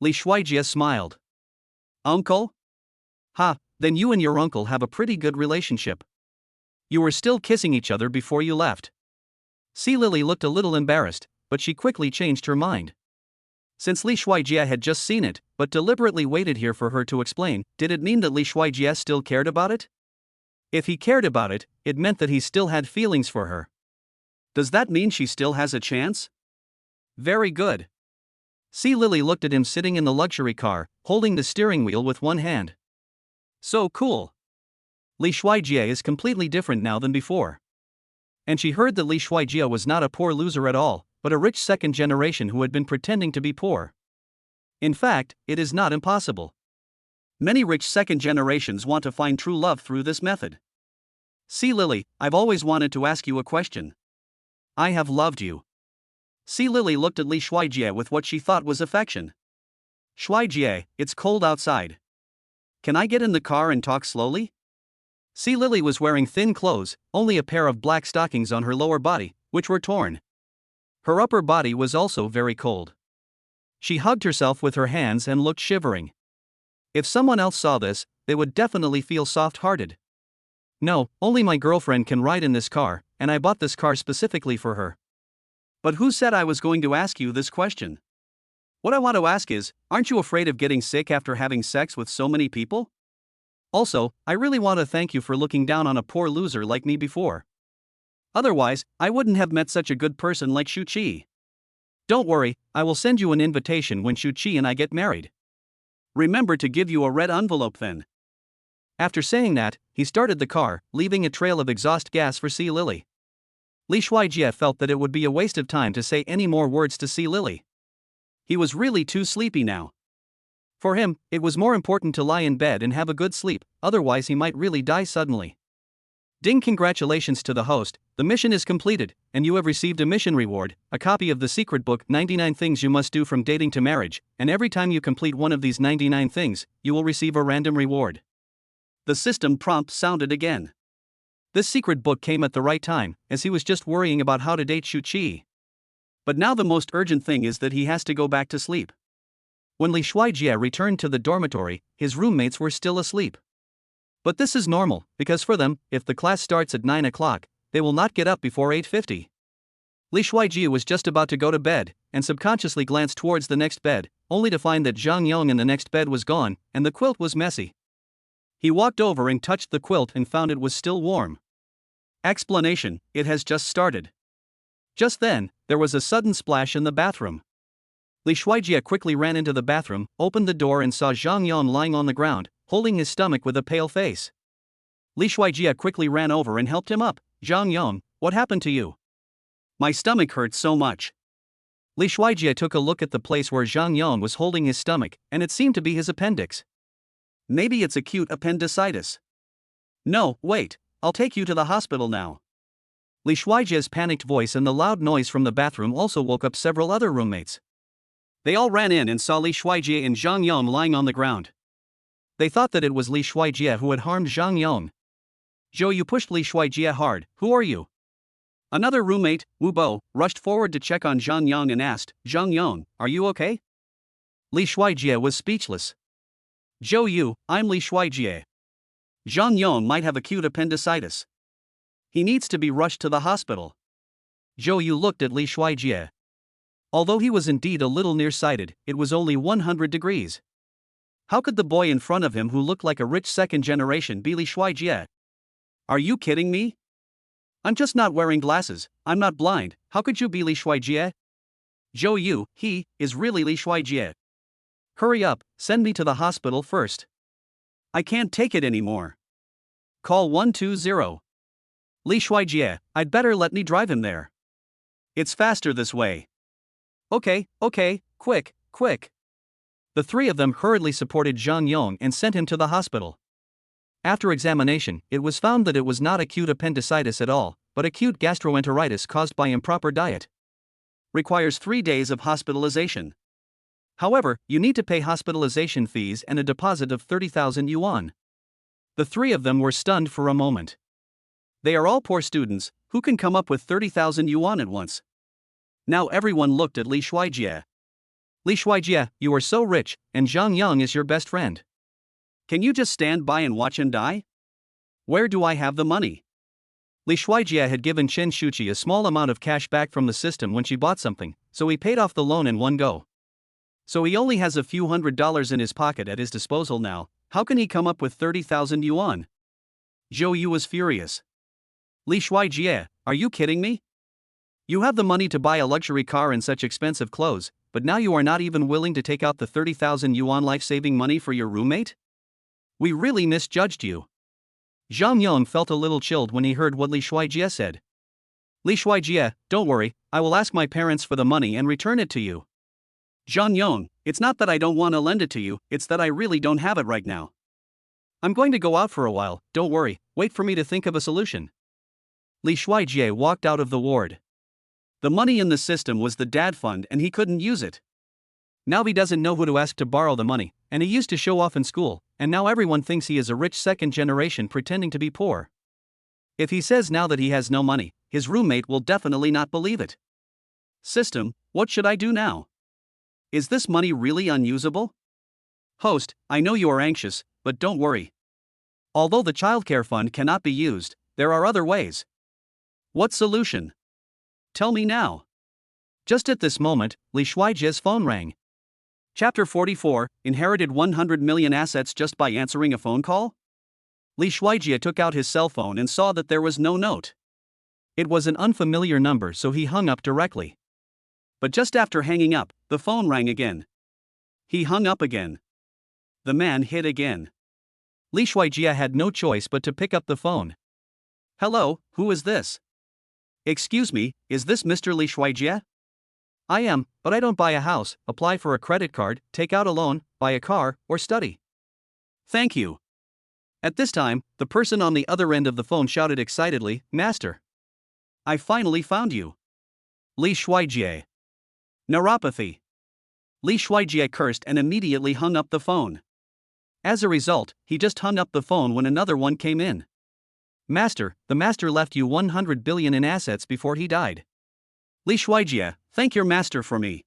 Li Shuijia smiled. Uncle? Ha, then you and your uncle have a pretty good relationship. You were still kissing each other before you left. C. Lily looked a little embarrassed, but she quickly changed her mind. Since Li Shuijia had just seen it, but deliberately waited here for her to explain, did it mean that Li Shuijia still cared about it? If he cared about it, it meant that he still had feelings for her. Does that mean she still has a chance? Very good. C. Lily looked at him sitting in the luxury car, holding the steering wheel with one hand. So cool. Li Shuijia is completely different now than before. And she heard that Li Shuijia was not a poor loser at all, but a rich second generation who had been pretending to be poor. In fact, it is not impossible. Many rich second generations want to find true love through this method. C. Lily, I've always wanted to ask you a question. I have loved you. C. Lily looked at Li Shuijia with what she thought was affection. Shuijia, it's cold outside. Can I get in the car and talk slowly? C. Lily was wearing thin clothes, only a pair of black stockings on her lower body, which were torn. Her upper body was also very cold. She hugged herself with her hands and looked shivering. If someone else saw this, they would definitely feel soft-hearted. No, only my girlfriend can ride in this car, and I bought this car specifically for her. But who said I was going to ask you this question? What I want to ask is, aren't you afraid of getting sick after having sex with so many people? Also, I really want to thank you for looking down on a poor loser like me before. Otherwise, I wouldn't have met such a good person like Shuchi. Don't worry, I will send you an invitation when Shuchi and I get married. Remember to give you a red envelope then. After saying that, he started the car, leaving a trail of exhaust gas for C. Lily. Li Shuijia felt that it would be a waste of time to say any more words to C. Lily. He was really too sleepy now. For him, it was more important to lie in bed and have a good sleep, otherwise he might really die suddenly. Ding! Congratulations to the host, the mission is completed, and you have received a mission reward, a copy of the secret book 99 Things You Must Do from Dating to Marriage, and every time you complete one of these 99 things, you will receive a random reward. The system prompt sounded again. This secret book came at the right time, as he was just worrying about how to date Shuchi. But now the most urgent thing is that he has to go back to sleep. When Li Shuijie returned to the dormitory, his roommates were still asleep. But this is normal, because for them, if the class starts at 9 o'clock, they will not get up before 8:50. Li Shuijie was just about to go to bed, and subconsciously glanced towards the next bed, only to find that Zhang Yong in the next bed was gone, and the quilt was messy. He walked over and touched the quilt and found it was still warm. Explanation: it has just started. Just then, there was a sudden splash in the bathroom. Li Shuijie quickly ran into the bathroom, opened the door and saw Zhang Yong lying on the ground, holding his stomach with a pale face. Li Shuijie quickly ran over and helped him up. Zhang Yong, what happened to you? My stomach hurts so much. Li Shuijie took a look at the place where Zhang Yong was holding his stomach, and it seemed to be his appendix. Maybe it's acute appendicitis. No, wait, I'll take you to the hospital now. Li Shuijie's panicked voice and the loud noise from the bathroom also woke up several other roommates. They all ran in and saw Li Shuijie and Zhang Yong lying on the ground. They thought that it was Li Shuijie who had harmed Zhang Yong. Zhou Yu pushed Li Shuijie hard. Who are you? Another roommate, Wu Bo, rushed forward to check on Zhang Yong and asked, Zhang Yong, are you okay? Li Shuijie was speechless. Zhou Yu, I'm Li Shuijie. Zhang Yong might have acute appendicitis. He needs to be rushed to the hospital. Zhou Yu looked at Li Shuijie. Although he was indeed a little nearsighted, it was only 100 degrees. How could the boy in front of him who looked like a rich second generation be Li Shuijie? Are you kidding me? I'm just not wearing glasses, I'm not blind, how could you be Li Shuijie? Zhou Yu, he is really Li Shuijie. Hurry up, send me to the hospital first. I can't take it anymore. Call 120. Li Shuijie, I'd better let me drive him there. It's faster this way. Okay, quick. The three of them hurriedly supported Zhang Yong and sent him to the hospital. After examination, it was found that it was not acute appendicitis at all, but acute gastroenteritis caused by improper diet. Requires 3 days of hospitalization. However, you need to pay hospitalization fees and a deposit of 30,000 yuan. The three of them were stunned for a moment. They are all poor students, who can come up with 30,000 yuan at once? Now everyone looked at Li Shuijie. Li Shuijie, you are so rich, and Zhang Yong is your best friend. Can you just stand by and watch him die? Where do I have the money? Li Shuijie had given Chen Shuchi a small amount of cash back from the system when she bought something, so he paid off the loan in one go. So he only has a few $100s in his pocket at his disposal now. How can he come up with 30,000 yuan? Zhou Yu was furious. Li Shuijie, are you kidding me? You have the money to buy a luxury car and such expensive clothes, but now you are not even willing to take out the 30,000 yuan life-saving money for your roommate? We really misjudged you. Zhang Yong felt a little chilled when he heard what Li Shuijie said. Li Shuijie, don't worry, I will ask my parents for the money and return it to you. Zhang Yong, it's not that I don't want to lend it to you, it's that I really don't have it right now. I'm going to go out for a while, don't worry, wait for me to think of a solution. Li Shuijie walked out of the ward. The money in the system was the dad fund and he couldn't use it. Now he doesn't know who to ask to borrow the money, and he used to show off in school, and now everyone thinks he is a rich second generation pretending to be poor. If he says now that he has no money, his roommate will definitely not believe it. System, what should I do now? Is this money really unusable? Host, I know you are anxious, but don't worry. Although the childcare fund cannot be used, there are other ways. What solution? Tell me now. Just at this moment, Li Shuijie's phone rang. Chapter 44, Inherited 100 million assets just by answering a phone call? Li Shuijie took out his cell phone and saw that there was no note. It was an unfamiliar number, so he hung up directly. But just after hanging up, the phone rang again. He hung up again. The man hit again. Li Shuijie had no choice but to pick up the phone. Hello, who is this? Excuse me, is this Mr. Li Shuijie? I am, but I don't buy a house, apply for a credit card, take out a loan, buy a car, or study. Thank you. At this time, the person on the other end of the phone shouted excitedly, Master. I finally found you. Li Shuijie. Neuropathy. Li Shuijie cursed and immediately hung up the phone. As a result, he just hung up the phone when another one came in. Master, the master left you 100 billion in assets before he died. Li Shuijie, thank your master for me.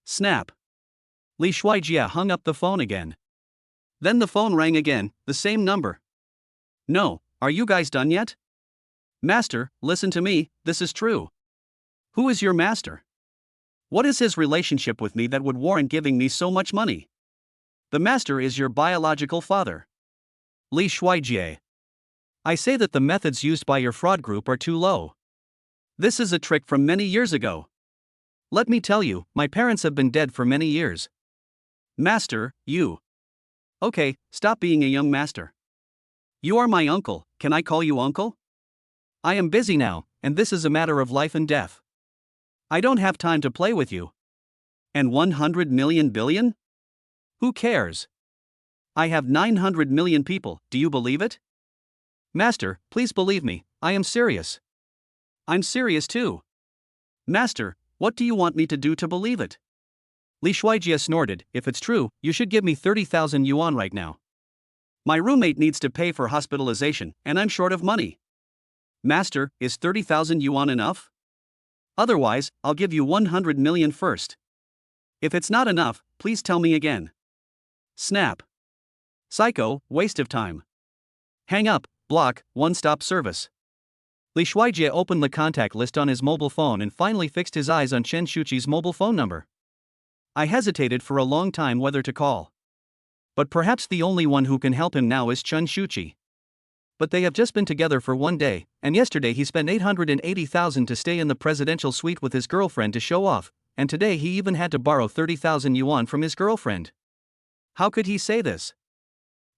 Snap. Li Shuijie hung up the phone again. Then the phone rang again, the same number. No, are you guys done yet? Master, listen to me, this is true. Who is your master? What is his relationship with me that would warrant giving me so much money? The master is your biological father. Li Shuijie. I say that the methods used by your fraud group are too low. This is a trick from many years ago. Let me tell you, my parents have been dead for many years. Master, you. Okay, stop being a young master. You are my uncle, can I call you uncle? I am busy now, and this is a matter of life and death. I don't have time to play with you. And 100 million billion? Who cares? I have 900 million people, do you believe it? Master, please believe me, I am serious. I'm serious too. Master, what do you want me to do to believe it? Li Shuijie snorted, if it's true, you should give me 30,000 yuan right now. My roommate needs to pay for hospitalization, and I'm short of money. Master, is 30,000 yuan enough? Otherwise, I'll give you 100 million first. If it's not enough, please tell me again. Snap. Psycho, waste of time. Hang up, block, one-stop service. Li Shuijie opened the contact list on his mobile phone and finally fixed his eyes on Chen Shuchi's mobile phone number. I hesitated for a long time whether to call. But perhaps the only one who can help him now is Chen Shuchi. But they have just been together for one day, and yesterday he spent 880,000 to stay in the presidential suite with his girlfriend to show off, and today he even had to borrow 30,000 yuan from his girlfriend. How could he say this?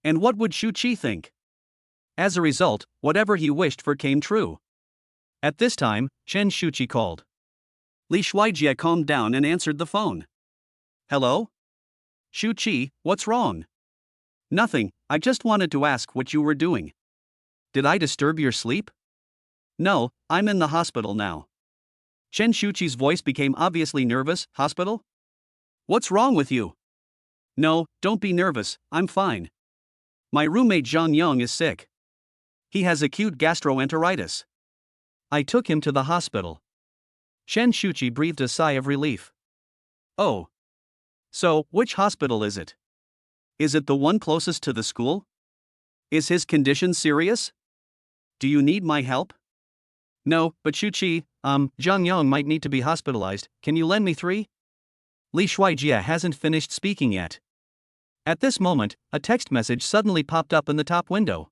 And what would Shuchi think? As a result, whatever he wished for came true. At this time, Chen Shuchi called. Li Shuijie calmed down and answered the phone. Hello? Shuchi, what's wrong? Nothing, I just wanted to ask what you were doing. Did I disturb your sleep? No, I'm in the hospital now. Chen Shuchi's voice became obviously nervous. Hospital? What's wrong with you? No, don't be nervous, I'm fine. My roommate Zhang Yang is sick. He has acute gastroenteritis. I took him to the hospital. Chen Shuchi breathed a sigh of relief. Oh. So, which hospital is it? Is it the one closest to the school? Is his condition serious? Do you need my help? No, but Shuchi, Zhang Yang might need to be hospitalized, can you lend me 3? Li Shuijie hasn't finished speaking yet. At this moment, a text message suddenly popped up in the top window.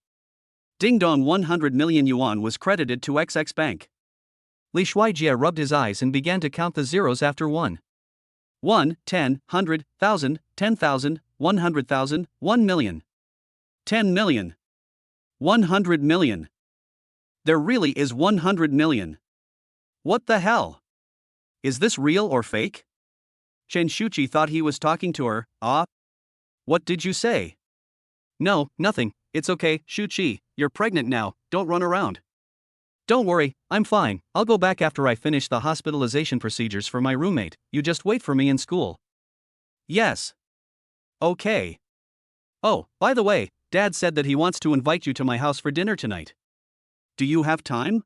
Ding dong, 100 million yuan was credited to XX Bank. Li Shuijie rubbed his eyes and began to count the zeros after 1. 1, 10, 100, 1,000, 10,000, 100,000, 1 million. 10 million. 100 million. There really is 100 million. What the hell? Is this real or fake? Chen Shuchi thought he was talking to her. What did you say? No, nothing, it's okay, Shuchi, you're pregnant now, don't run around. Don't worry, I'm fine, I'll go back after I finish the hospitalization procedures for my roommate, you just wait for me in school. Yes. Okay. Oh, by the way, Dad said that he wants to invite you to my house for dinner tonight. Do you have time?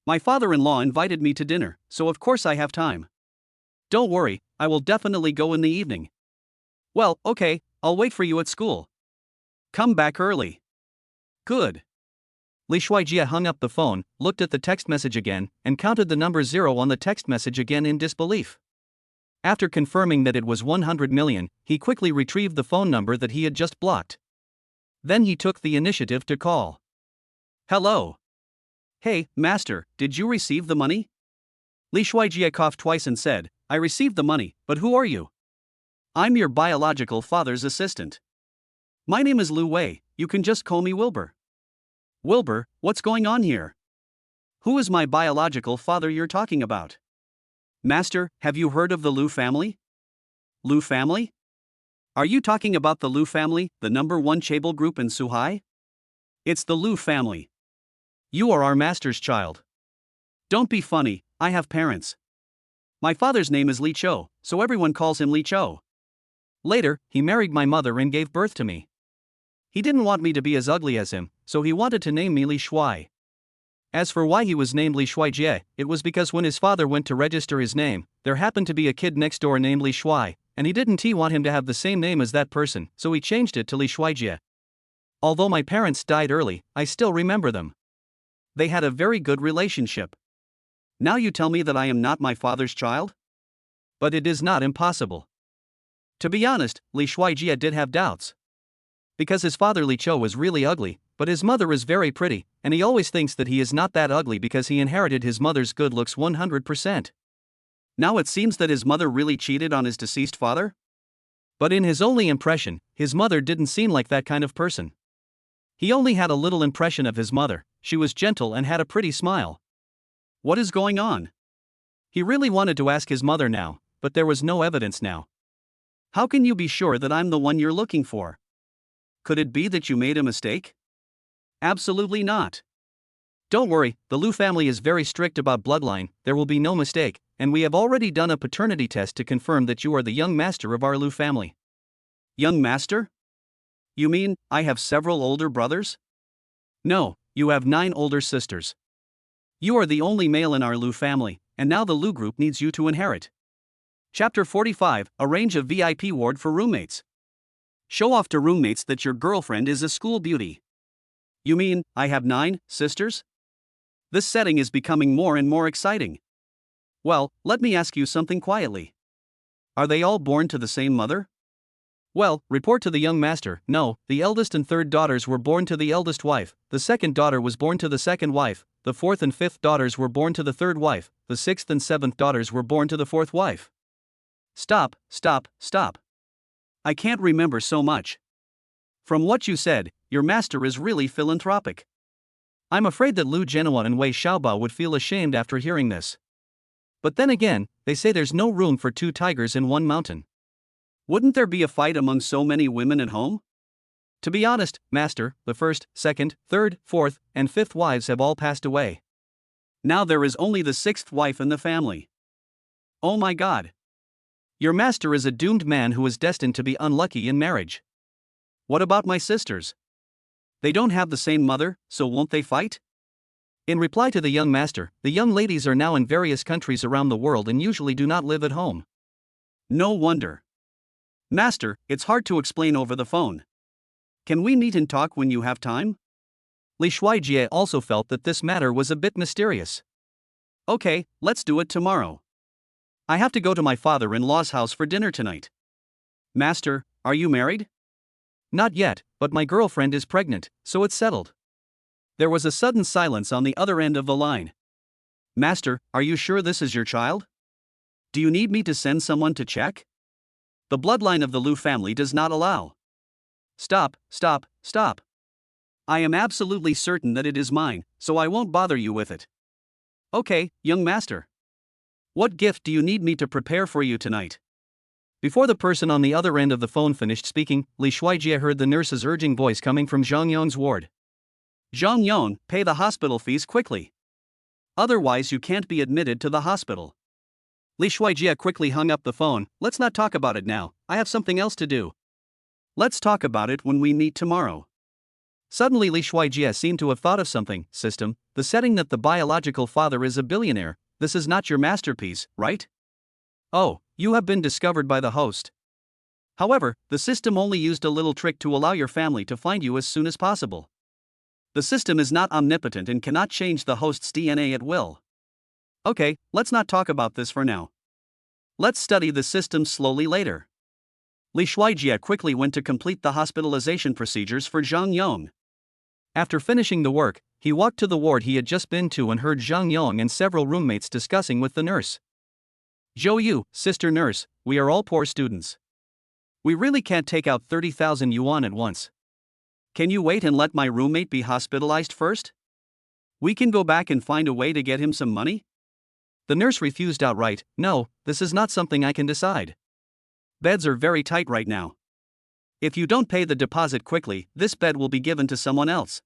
My father-in-law invited me to dinner, so of course I have time. Don't worry, I will definitely go in the evening. Well, okay, I'll wait for you at school. Come back early. Good. Li Shuijie hung up the phone, looked at the text message again, and counted the number 0 on the text message again in disbelief. After confirming that it was 100 million, he quickly retrieved the phone number that he had just blocked. Then he took the initiative to call. Hello. Hey, master, did you receive the money? Li Shuijie coughed twice and said, I received the money, but who are you? I'm your biological father's assistant. My name is Lu Wei, you can just call me Wilbur. Wilbur, what's going on here? Who is my biological father you're talking about? Master, have you heard of the Lu family? Lu family? Are you talking about the Lu family, the #1 chaebol group in Suhai? It's the Lu family. You are our master's child. Don't be funny, I have parents. My father's name is Li Chou, so everyone calls him Li Chou. Later, he married my mother and gave birth to me. He didn't want me to be as ugly as him, so he wanted to name me Li Shuai. As for why he was named Li Shuai, it was because when his father went to register his name, there happened to be a kid next door named Li Shuai, and he didn't want him to have the same name as that person, so he changed it to Li Shuai. Although my parents died early, I still remember them. They had a very good relationship. Now you tell me that I am not my father's child? But it is not impossible. To be honest, Li Shuai did have doubts. Because his father Li Cho was really ugly, but his mother is very pretty, and he always thinks that he is not that ugly because he inherited his mother's good looks 100%. Now it seems that his mother really cheated on his deceased father? But in his only impression, his mother didn't seem like that kind of person. He only had a little impression of his mother. She was gentle and had a pretty smile. What is going on? He really wanted to ask his mother now, but there was no evidence now. How can you be sure that I'm the one you're looking for? Could it be that you made a mistake? Absolutely not. Don't worry, the Liu family is very strict about bloodline, there will be no mistake, and we have already done a paternity test to confirm that you are the young master of our Liu family. Young master? You mean, I have several older brothers? No, you have 9 older sisters. You are the only male in our Liu family, and now the Liu group needs you to inherit. Chapter 45, Arrange a VIP ward for roommates. Show off to roommates that your girlfriend is a school beauty. You mean, I have 9 sisters? This setting is becoming more and more exciting. Well, let me ask you something quietly. Are they all born to the same mother? Well, report to the young master. No, the eldest and third daughters were born to the eldest wife, the second daughter was born to the second wife, the fourth and fifth daughters were born to the third wife, the sixth and seventh daughters were born to the fourth wife. Stop. I can't remember so much. From what you said, your master is really philanthropic. I'm afraid that Liu Zhenhua and Wei Xiaobao would feel ashamed after hearing this. But then again, they say there's no room for 2 tigers in one mountain. Wouldn't there be a fight among so many women at home? To be honest, master, the first, second, third, fourth, and fifth wives have all passed away. Now there is only the 6th wife in the family. Oh my God. Your master is a doomed man who is destined to be unlucky in marriage. What about my sisters? They don't have the same mother, so won't they fight? In reply to the young master, the young ladies are now in various countries around the world and usually do not live at home. No wonder. Master, it's hard to explain over the phone. Can we meet and talk when you have time? Li Shuai also felt that this matter was a bit mysterious. Okay, let's do it tomorrow. I have to go to my father-in-law's house for dinner tonight. Master, are you married? Not yet, but my girlfriend is pregnant, so it's settled. There was a sudden silence on the other end of the line. Master, are you sure this is your child? Do you need me to send someone to check? The bloodline of the Liu family does not allow. Stop. I am absolutely certain that it is mine, so I won't bother you with it. Okay, young master. What gift do you need me to prepare for you tonight? Before the person on the other end of the phone finished speaking, Li Shuai heard the nurse's urging voice coming from Zhang Yong's ward. Zhang Yong, pay the hospital fees quickly. Otherwise you can't be admitted to the hospital. Li Shuai quickly hung up the phone. Let's not talk about it now, I have something else to do. Let's talk about it when we meet tomorrow. Suddenly Li Shuai seemed to have thought of something. System, the setting that the biological father is a billionaire, this is not your masterpiece, right? Oh, you have been discovered by the host. However, the system only used a little trick to allow your family to find you as soon as possible. The system is not omnipotent and cannot change the host's DNA at will. Okay, let's not talk about this for now. Let's study the system slowly later. Li Shuai quickly went to complete the hospitalization procedures for Zhang Yong. After finishing the work, he walked to the ward he had just been to and heard Zhang Yong and several roommates discussing with the nurse. Zhou Yu, sister nurse, we are all poor students. We really can't take out 30,000 yuan at once. Can you wait and let my roommate be hospitalized first? We can go back and find a way to get him some money? The nurse refused outright. No, this is not something I can decide. Beds are very tight right now. If you don't pay the deposit quickly, this bed will be given to someone else.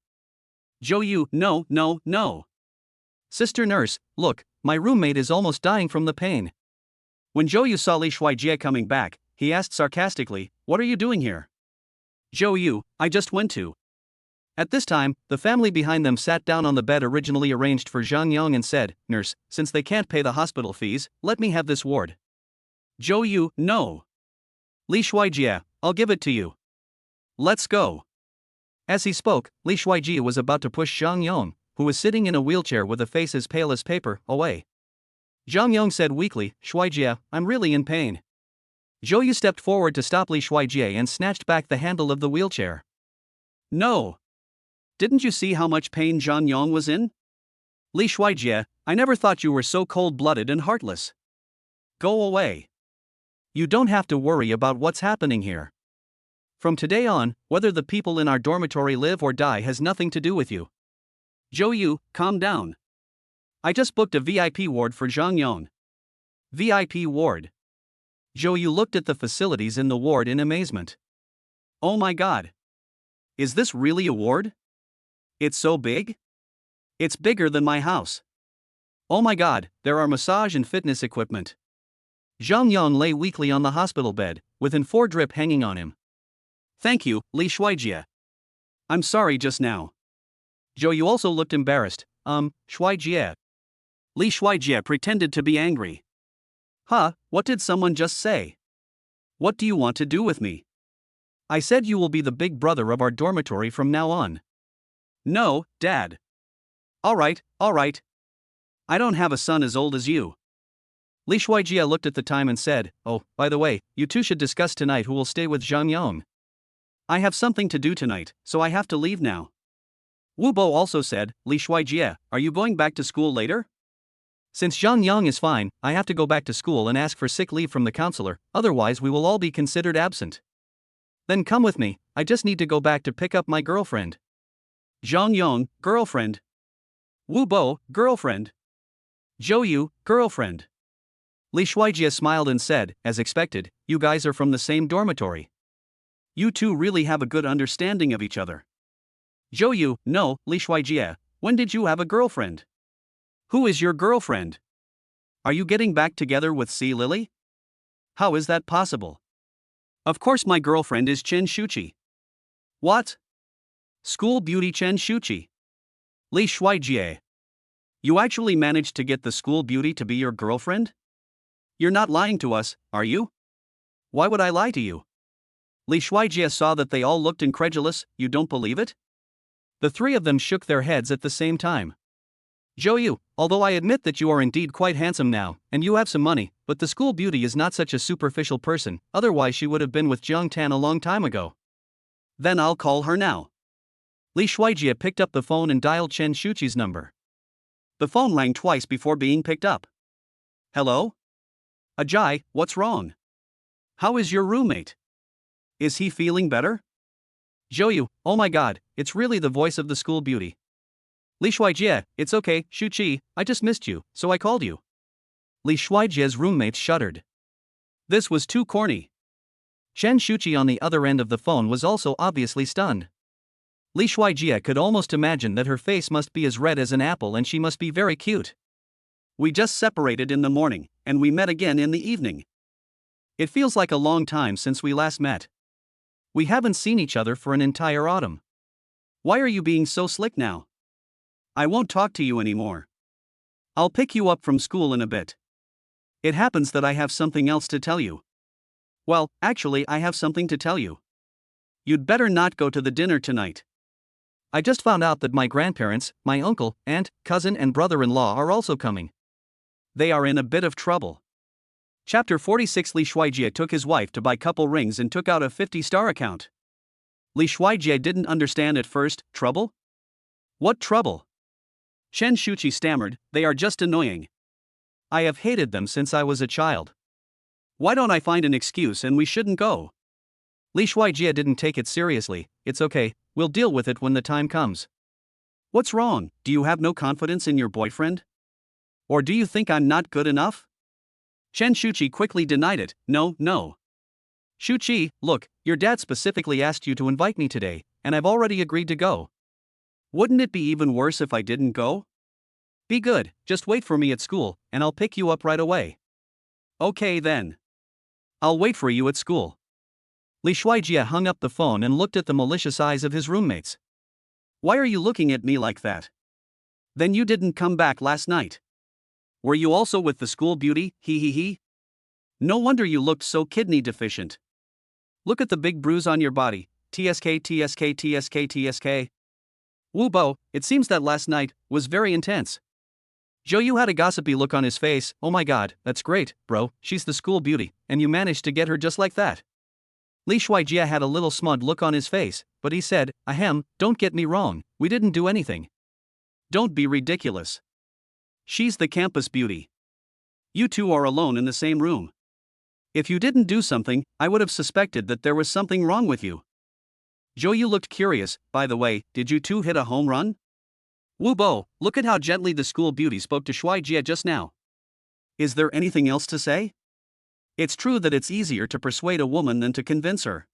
Zhou Yu, no. Sister nurse, look, my roommate is almost dying from the pain. When Zhou Yu saw Li Shuai coming back, he asked sarcastically, what are you doing here? Zhou, I just went to. At this time, the family behind them sat down on the bed originally arranged for Zhang Yong and said, "Nurse, since they can't pay the hospital fees, let me have this ward." Zhou, no. Li Shuijie, I'll give it to you. Let's go. As he spoke, Li Shuijie was about to push Zhang Yong, who was sitting in a wheelchair with a face as pale as paper, away. Zhang Yong said weakly, "Shuijie, I'm really in pain." Zhou stepped forward to stop Li Shuijie and snatched back the handle of the wheelchair. No. Didn't you see how much pain Zhang Yong was in? Li Shuijie, I never thought you were so cold-blooded and heartless. Go away. You don't have to worry about what's happening here. From today on, whether the people in our dormitory live or die has nothing to do with you. Zhou, calm down. I just booked a VIP ward for Zhang Yong. VIP ward. Zhou looked at the facilities in the ward in amazement. Oh my god. Is this really a ward? It's so big? It's bigger than my house. Oh my god, there are massage and fitness equipment. Zhang Yong lay weakly on the hospital bed, with an 4 drip hanging on him. Thank you, Li Shuijie. I'm sorry just now. Zhou also looked embarrassed. Shuijie. Li Shuijie pretended to be angry. Huh, what did someone just say? What do you want to do with me? I said you will be the big brother of our dormitory from now on. No, Dad. Alright. I don't have a son as old as you. Li Shuijie looked at the time and said, "Oh, by the way, you two should discuss tonight who will stay with Zhang Yong. I have something to do tonight, so I have to leave now." Wu Bo also said, "Li Shuijie, are you going back to school later?" Since Zhang Yong is fine, I have to go back to school and ask for sick leave from the counselor, otherwise we will all be considered absent. Then come with me, I just need to go back to pick up my girlfriend. Zhang Yong, girlfriend. Wu Bo, girlfriend. Zhou, girlfriend. Li Shuijie smiled and said, as expected, you guys are from the same dormitory. You two really have a good understanding of each other. Zhou, no, Li Shuijie, when did you have a girlfriend? Who is your girlfriend? Are you getting back together with C. Lily? How is that possible? Of course my girlfriend is Chen Shuchi. What? School beauty Chen Shuchi. Li Shuijie. You actually managed to get the school beauty to be your girlfriend? You're not lying to us, are you? Why would I lie to you? Li Shuijie saw that they all looked incredulous. You don't believe it? The three of them shook their heads at the same time. Zhou, although I admit that you are indeed quite handsome now, and you have some money, but the school beauty is not such a superficial person, otherwise she would have been with Jiang Tan a long time ago. Then I'll call her now. Li Shuijie picked up the phone and dialed Chen Shuchi's number. The phone rang twice before being picked up. Hello? Ajay, what's wrong? How is your roommate? Is he feeling better? Zhou, oh my god, it's really the voice of the school beauty. Li Shuijie, it's okay, Shuchi, I just missed you, so I called you. Li Shuijie's roommates shuddered. This was too corny. Chen Shuchi on the other end of the phone was also obviously stunned. Li Shuijie could almost imagine that her face must be as red as an apple and she must be very cute. We just separated in the morning, and we met again in the evening. It feels like a long time since we last met. We haven't seen each other for an entire autumn. Why are you being so slick now? I won't talk to you anymore. I'll pick you up from school in a bit. It happens that I have something else to tell you. Well, actually I have something to tell you. You'd better not go to the dinner tonight. I just found out that my grandparents, my uncle, aunt, cousin and brother-in-law are also coming. They are in a bit of trouble. Chapter 46 Li Shuijie took his wife to buy couple rings and took out a 50-star account. Li Shuijie didn't understand at first. Trouble? What trouble? Chen Shuchi stammered, they are just annoying. I have hated them since I was a child. Why don't I find an excuse and we shouldn't go? Li Shuijie didn't take it seriously. It's okay, we'll deal with it when the time comes. What's wrong? Do you have no confidence in your boyfriend? Or do you think I'm not good enough? Chen Shuchi quickly denied it. No. Shuchi, look, your dad specifically asked you to invite me today, and I've already agreed to go. Wouldn't it be even worse if I didn't go? Be good, just wait for me at school, and I'll pick you up right away. Okay then. I'll wait for you at school. Li Shuijie hung up the phone and looked at the malicious eyes of his roommates. Why are you looking at me like that? Then you didn't come back last night. Were you also with the school beauty, he? No wonder you looked so kidney deficient. Look at the big bruise on your body, tsk. Wu Bo, it seems that last night was very intense. Zhou Yu had a gossipy look on his face. Oh my god, that's great, bro, she's the school beauty, and you managed to get her just like that. Li Shuijie had a little smug look on his face, but he said, ahem, don't get me wrong, we didn't do anything. Don't be ridiculous. She's the campus beauty. You two are alone in the same room. If you didn't do something, I would have suspected that there was something wrong with you. Zhou Yu looked curious. By the way, did you two hit a home run? Wu Bo, look at how gently the school beauty spoke to Shuijie just now. Is there anything else to say? It's true that it's easier to persuade a woman than to convince her.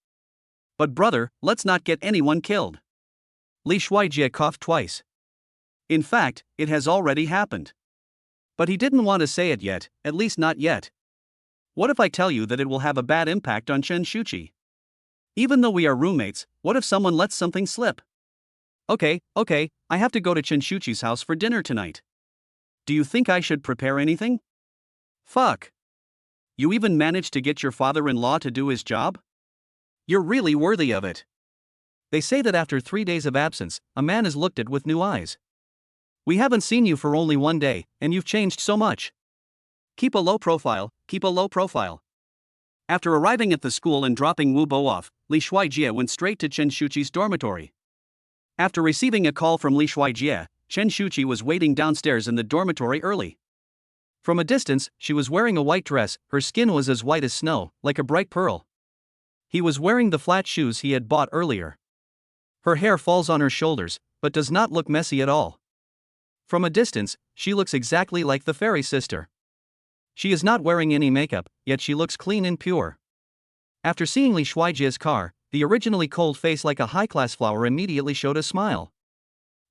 But brother, let's not get anyone killed. Li Shuijie coughed twice. In fact, it has already happened. But he didn't want to say it yet, at least not yet. What if I tell you that it will have a bad impact on Chen Shuchi? Even though we are roommates, what if someone lets something slip? Okay, I have to go to Chen Shuchi's house for dinner tonight. Do you think I should prepare anything? Fuck. You even managed to get your father-in-law to do his job? You're really worthy of it. They say that after 3 days of absence, a man is looked at with new eyes. We haven't seen you for only 1 day, and you've changed so much. Keep a low profile. After arriving at the school and dropping Wu Bo off, Li Shuijie went straight to Chen Shuchi's dormitory. After receiving a call from Li Shuijie, Chen Shuchi was waiting downstairs in the dormitory early. From a distance, she was wearing a white dress, her skin was as white as snow, like a bright pearl. He was wearing the flat shoes he had bought earlier. Her hair falls on her shoulders, but does not look messy at all. From a distance, she looks exactly like the fairy sister. She is not wearing any makeup, yet she looks clean and pure. After seeing Li Shuijie's car, the originally cold face like a high-class flower immediately showed a smile.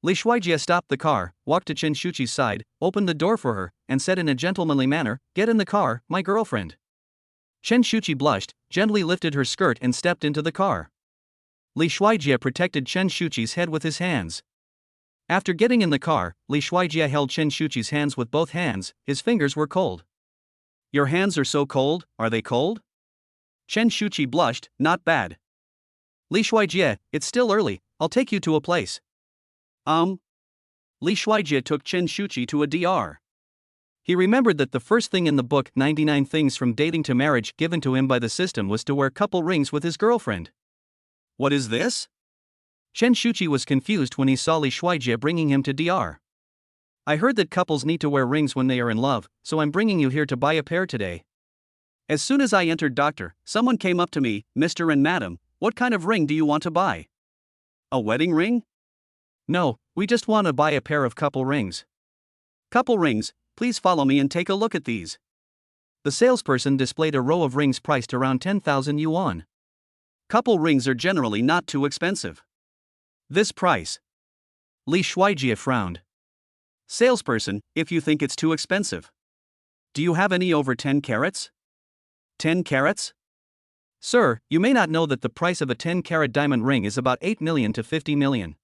Li Shuijie stopped the car, walked to Chen Shuchi's side, opened the door for her, and said in a gentlemanly manner, "Get in the car, my girlfriend." Chen Shuchi blushed, gently lifted her skirt and stepped into the car. Li Shuijie protected Chen Shuchi's head with his hands. After getting in the car, Li Shuijie held Chen Shuchi's hands with both hands, his fingers were cold. Your hands are so cold, are they cold? Chen Shuchi blushed, not bad. Li Shuijie, it's still early, I'll take you to a place. Li Shuijie took Chen Shuchi to a DR. He remembered that the first thing in the book 99 Things from Dating to Marriage given to him by the system was to wear couple rings with his girlfriend. What is this? Chen Shuchi was confused when he saw Li Shuijie bringing him to DR. I heard that couples need to wear rings when they are in love, so I'm bringing you here to buy a pair today. As soon as I entered doctor, someone came up to me, Mr. and Madam, what kind of ring do you want to buy? A wedding ring? No, we just want to buy a pair of couple rings. Couple rings, please follow me and take a look at these. The salesperson displayed a row of rings priced around 10,000 yuan. Couple rings are generally not too expensive. This price. Li Shuijie frowned. Salesperson, if you think it's too expensive. Do you have any over 10 carats? 10 carats? Sir, you may not know that the price of a 10-carat diamond ring is about 8 million to 50 million.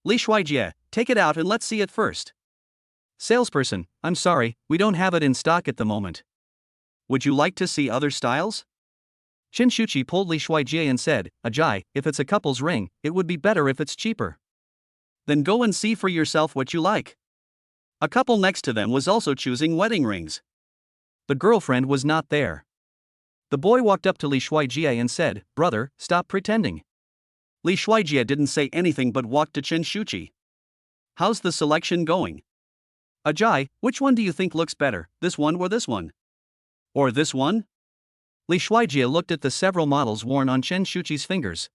Li Shuijie, take it out and let's see it first. Salesperson, I'm sorry, we don't have it in stock at the moment. Would you like to see other styles? Chen Shuchi pulled Li Shuijie and said, Ajay, if it's a couple's ring, it would be better if it's cheaper. Then go and see for yourself what you like. A couple next to them was also choosing wedding rings. The girlfriend was not there. The boy walked up to Li Shuijie and said, Brother, stop pretending. Li Shuijie didn't say anything but walked to Chen Shuchi. How's the selection going? Ajay, which one do you think looks better, this one or this one? Or this one? Li Shuijie looked at the several models worn on Chen Shuchi's fingers.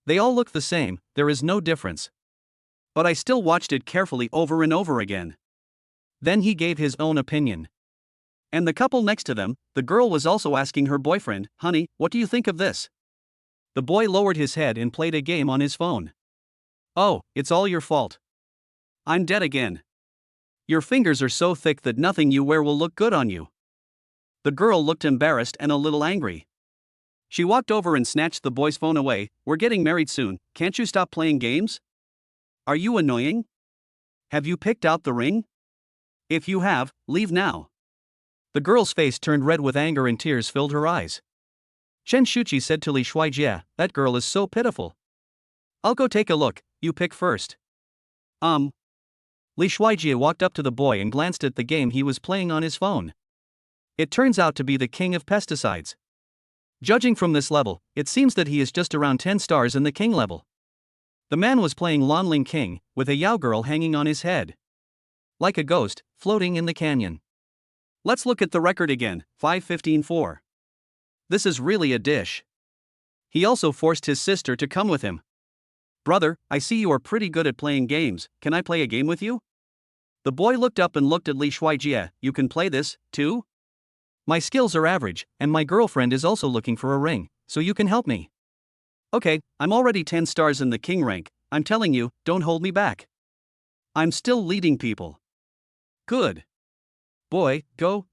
They all look the same, there is no difference. But I still watched it carefully over and over again. Then he gave his own opinion. And the couple next to them, the girl was also asking her boyfriend, Honey, what do you think of this? The boy lowered his head and played a game on his phone. Oh, it's all your fault. I'm dead again. Your fingers are so thick that nothing you wear will look good on you. The girl looked embarrassed and a little angry. She walked over and snatched the boy's phone away. We're getting married soon, can't you stop playing games? Are you annoying? Have you picked out the ring? If you have, leave now. The girl's face turned red with anger and tears filled her eyes. Shuchi said to Li Shuijie, that girl is so pitiful. I'll go take a look, you pick first. Li Shuijie walked up to the boy and glanced at the game he was playing on his phone. It turns out to be the king of pesticides. Judging from this level, it seems that he is just around 10 stars in the king level. The man was playing Lonling King, with a Yao girl hanging on his head. Like a ghost, floating in the canyon. Let's look at the record again, 5-15-4. This is really a dish. He also forced his sister to come with him. Brother, I see you are pretty good at playing games, can I play a game with you? The boy looked up and looked at Li Shuijie, you can play this, too? My skills are average, and my girlfriend is also looking for a ring, so you can help me. Okay, I'm already 10 stars in the king rank, I'm telling you, don't hold me back. I'm still leading people. Good. Boy, go.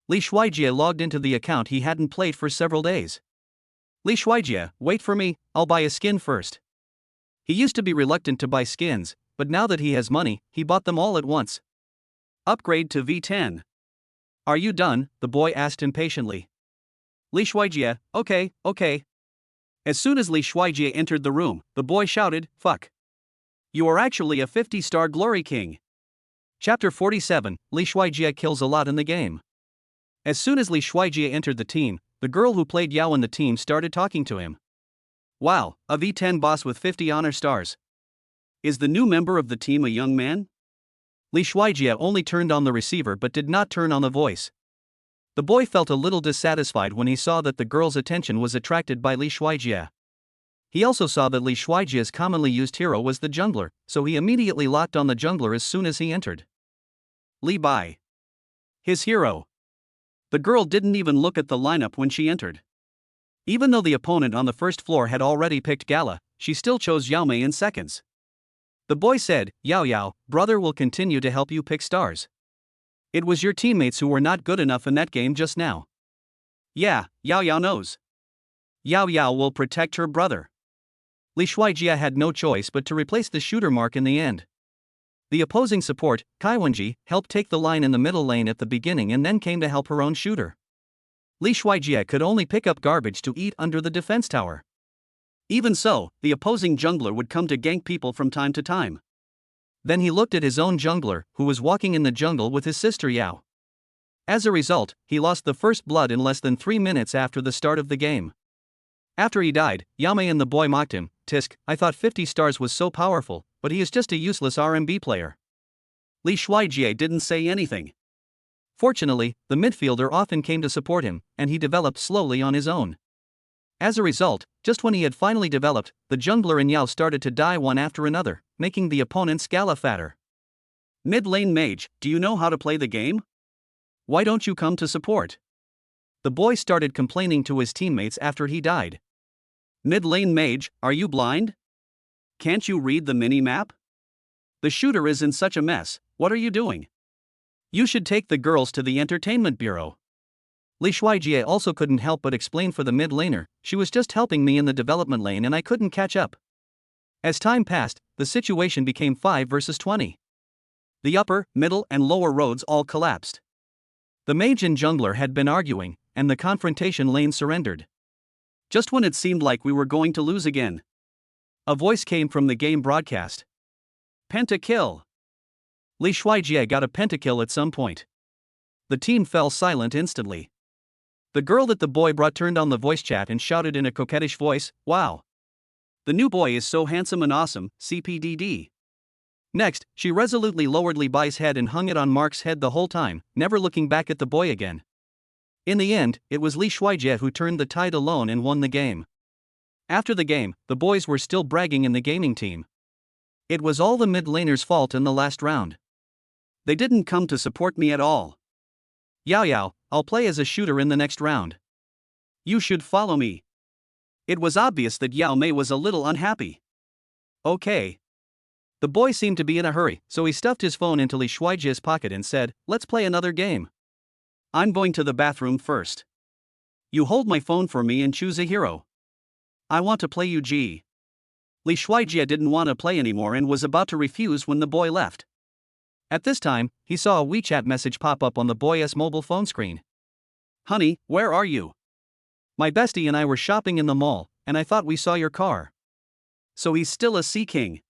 Li Shuijie logged into the account he hadn't played for several days. Li Shuijie, wait for me, I'll buy a skin first. He used to be reluctant to buy skins, but now that he has money, he bought them all at once. Upgrade to V10. Are you done? The boy asked impatiently. Li Shuijie, okay. As soon as Li Shuijie entered the room, the boy shouted, fuck. You are actually a 50-star glory king. Chapter 47, Li Shuijie kills a lot in the game. As soon as Li Shuijie entered the team, the girl who played Yao in the team started talking to him. Wow, a V10 boss with 50 honor stars. Is the new member of the team a young man? Li Shuijie only turned on the receiver but did not turn on the voice. The boy felt a little dissatisfied when he saw that the girl's attention was attracted by Li Shuijie. He also saw that Li Shuijie's commonly used hero was the jungler, so he immediately locked on the jungler as soon as he entered. Li Bai. His hero. The girl didn't even look at the lineup when she entered. Even though the opponent on the first floor had already picked Gala, she still chose Yao Mei in seconds. The boy said, Yao, brother will continue to help you pick stars. It was your teammates who were not good enough in that game just now. Yeah, Yao knows. Yao will protect her brother. Li Shuijie had no choice but to replace the shooter mark in the end. The opposing support, Kaiwenji, helped take the line in the middle lane at the beginning and then came to help her own shooter. Li Shuijie could only pick up garbage to eat under the defense tower. Even so, the opposing jungler would come to gank people from time to time. Then he looked at his own jungler, who was walking in the jungle with his sister Yao. As a result, he lost the first blood in less than 3 minutes after the start of the game. After he died, Yao Mei and the boy mocked him, Tisk, I thought 50 stars was so powerful, but he is just a useless RMB player. Li Shuijie didn't say anything. Fortunately, the midfielder often came to support him, and he developed slowly on his own. As a result, just when he had finally developed, the jungler and Yao started to die one after another, making the opponent's Gala fatter. Mid lane mage, do you know how to play the game? Why don't you come to support? The boy started complaining to his teammates after he died. Mid lane mage, are you blind? Can't you read the mini-map? The shooter is in such a mess, what are you doing? You should take the girls to the entertainment bureau. Li Shuijie also couldn't help but explain for the mid laner, she was just helping me in the development lane and I couldn't catch up. As time passed, the situation became 5 versus 20. The upper, middle and lower roads all collapsed. The mage and jungler had been arguing, and the confrontation lane surrendered. Just when it seemed like we were going to lose again, a voice came from the game broadcast. Pentakill. Li Shuijie got a pentakill at some point. The team fell silent instantly. The girl that the boy brought turned on the voice chat and shouted in a coquettish voice, wow. The new boy is so handsome and awesome, CPDD. Next, she resolutely lowered Li Bai's head and hung it on Mark's head the whole time, never looking back at the boy again. In the end, it was Li Shuijie who turned the tide alone and won the game. After the game, the boys were still bragging in the gaming team. It was all the mid laners' fault in the last round. They didn't come to support me at all. Yao, I'll play as a shooter in the next round. You should follow me. It was obvious that Yao Mei was a little unhappy. Okay. The boy seemed to be in a hurry, so he stuffed his phone into Li Shuijie's pocket and said, let's play another game. I'm going to the bathroom first. You hold my phone for me and choose a hero. I want to play you G. Li Shuijie didn't want to play anymore and was about to refuse when the boy left. At this time, he saw a WeChat message pop up on the boy's mobile phone screen. Honey, where are you? My bestie and I were shopping in the mall, and I thought we saw your car. So he's still a sea king.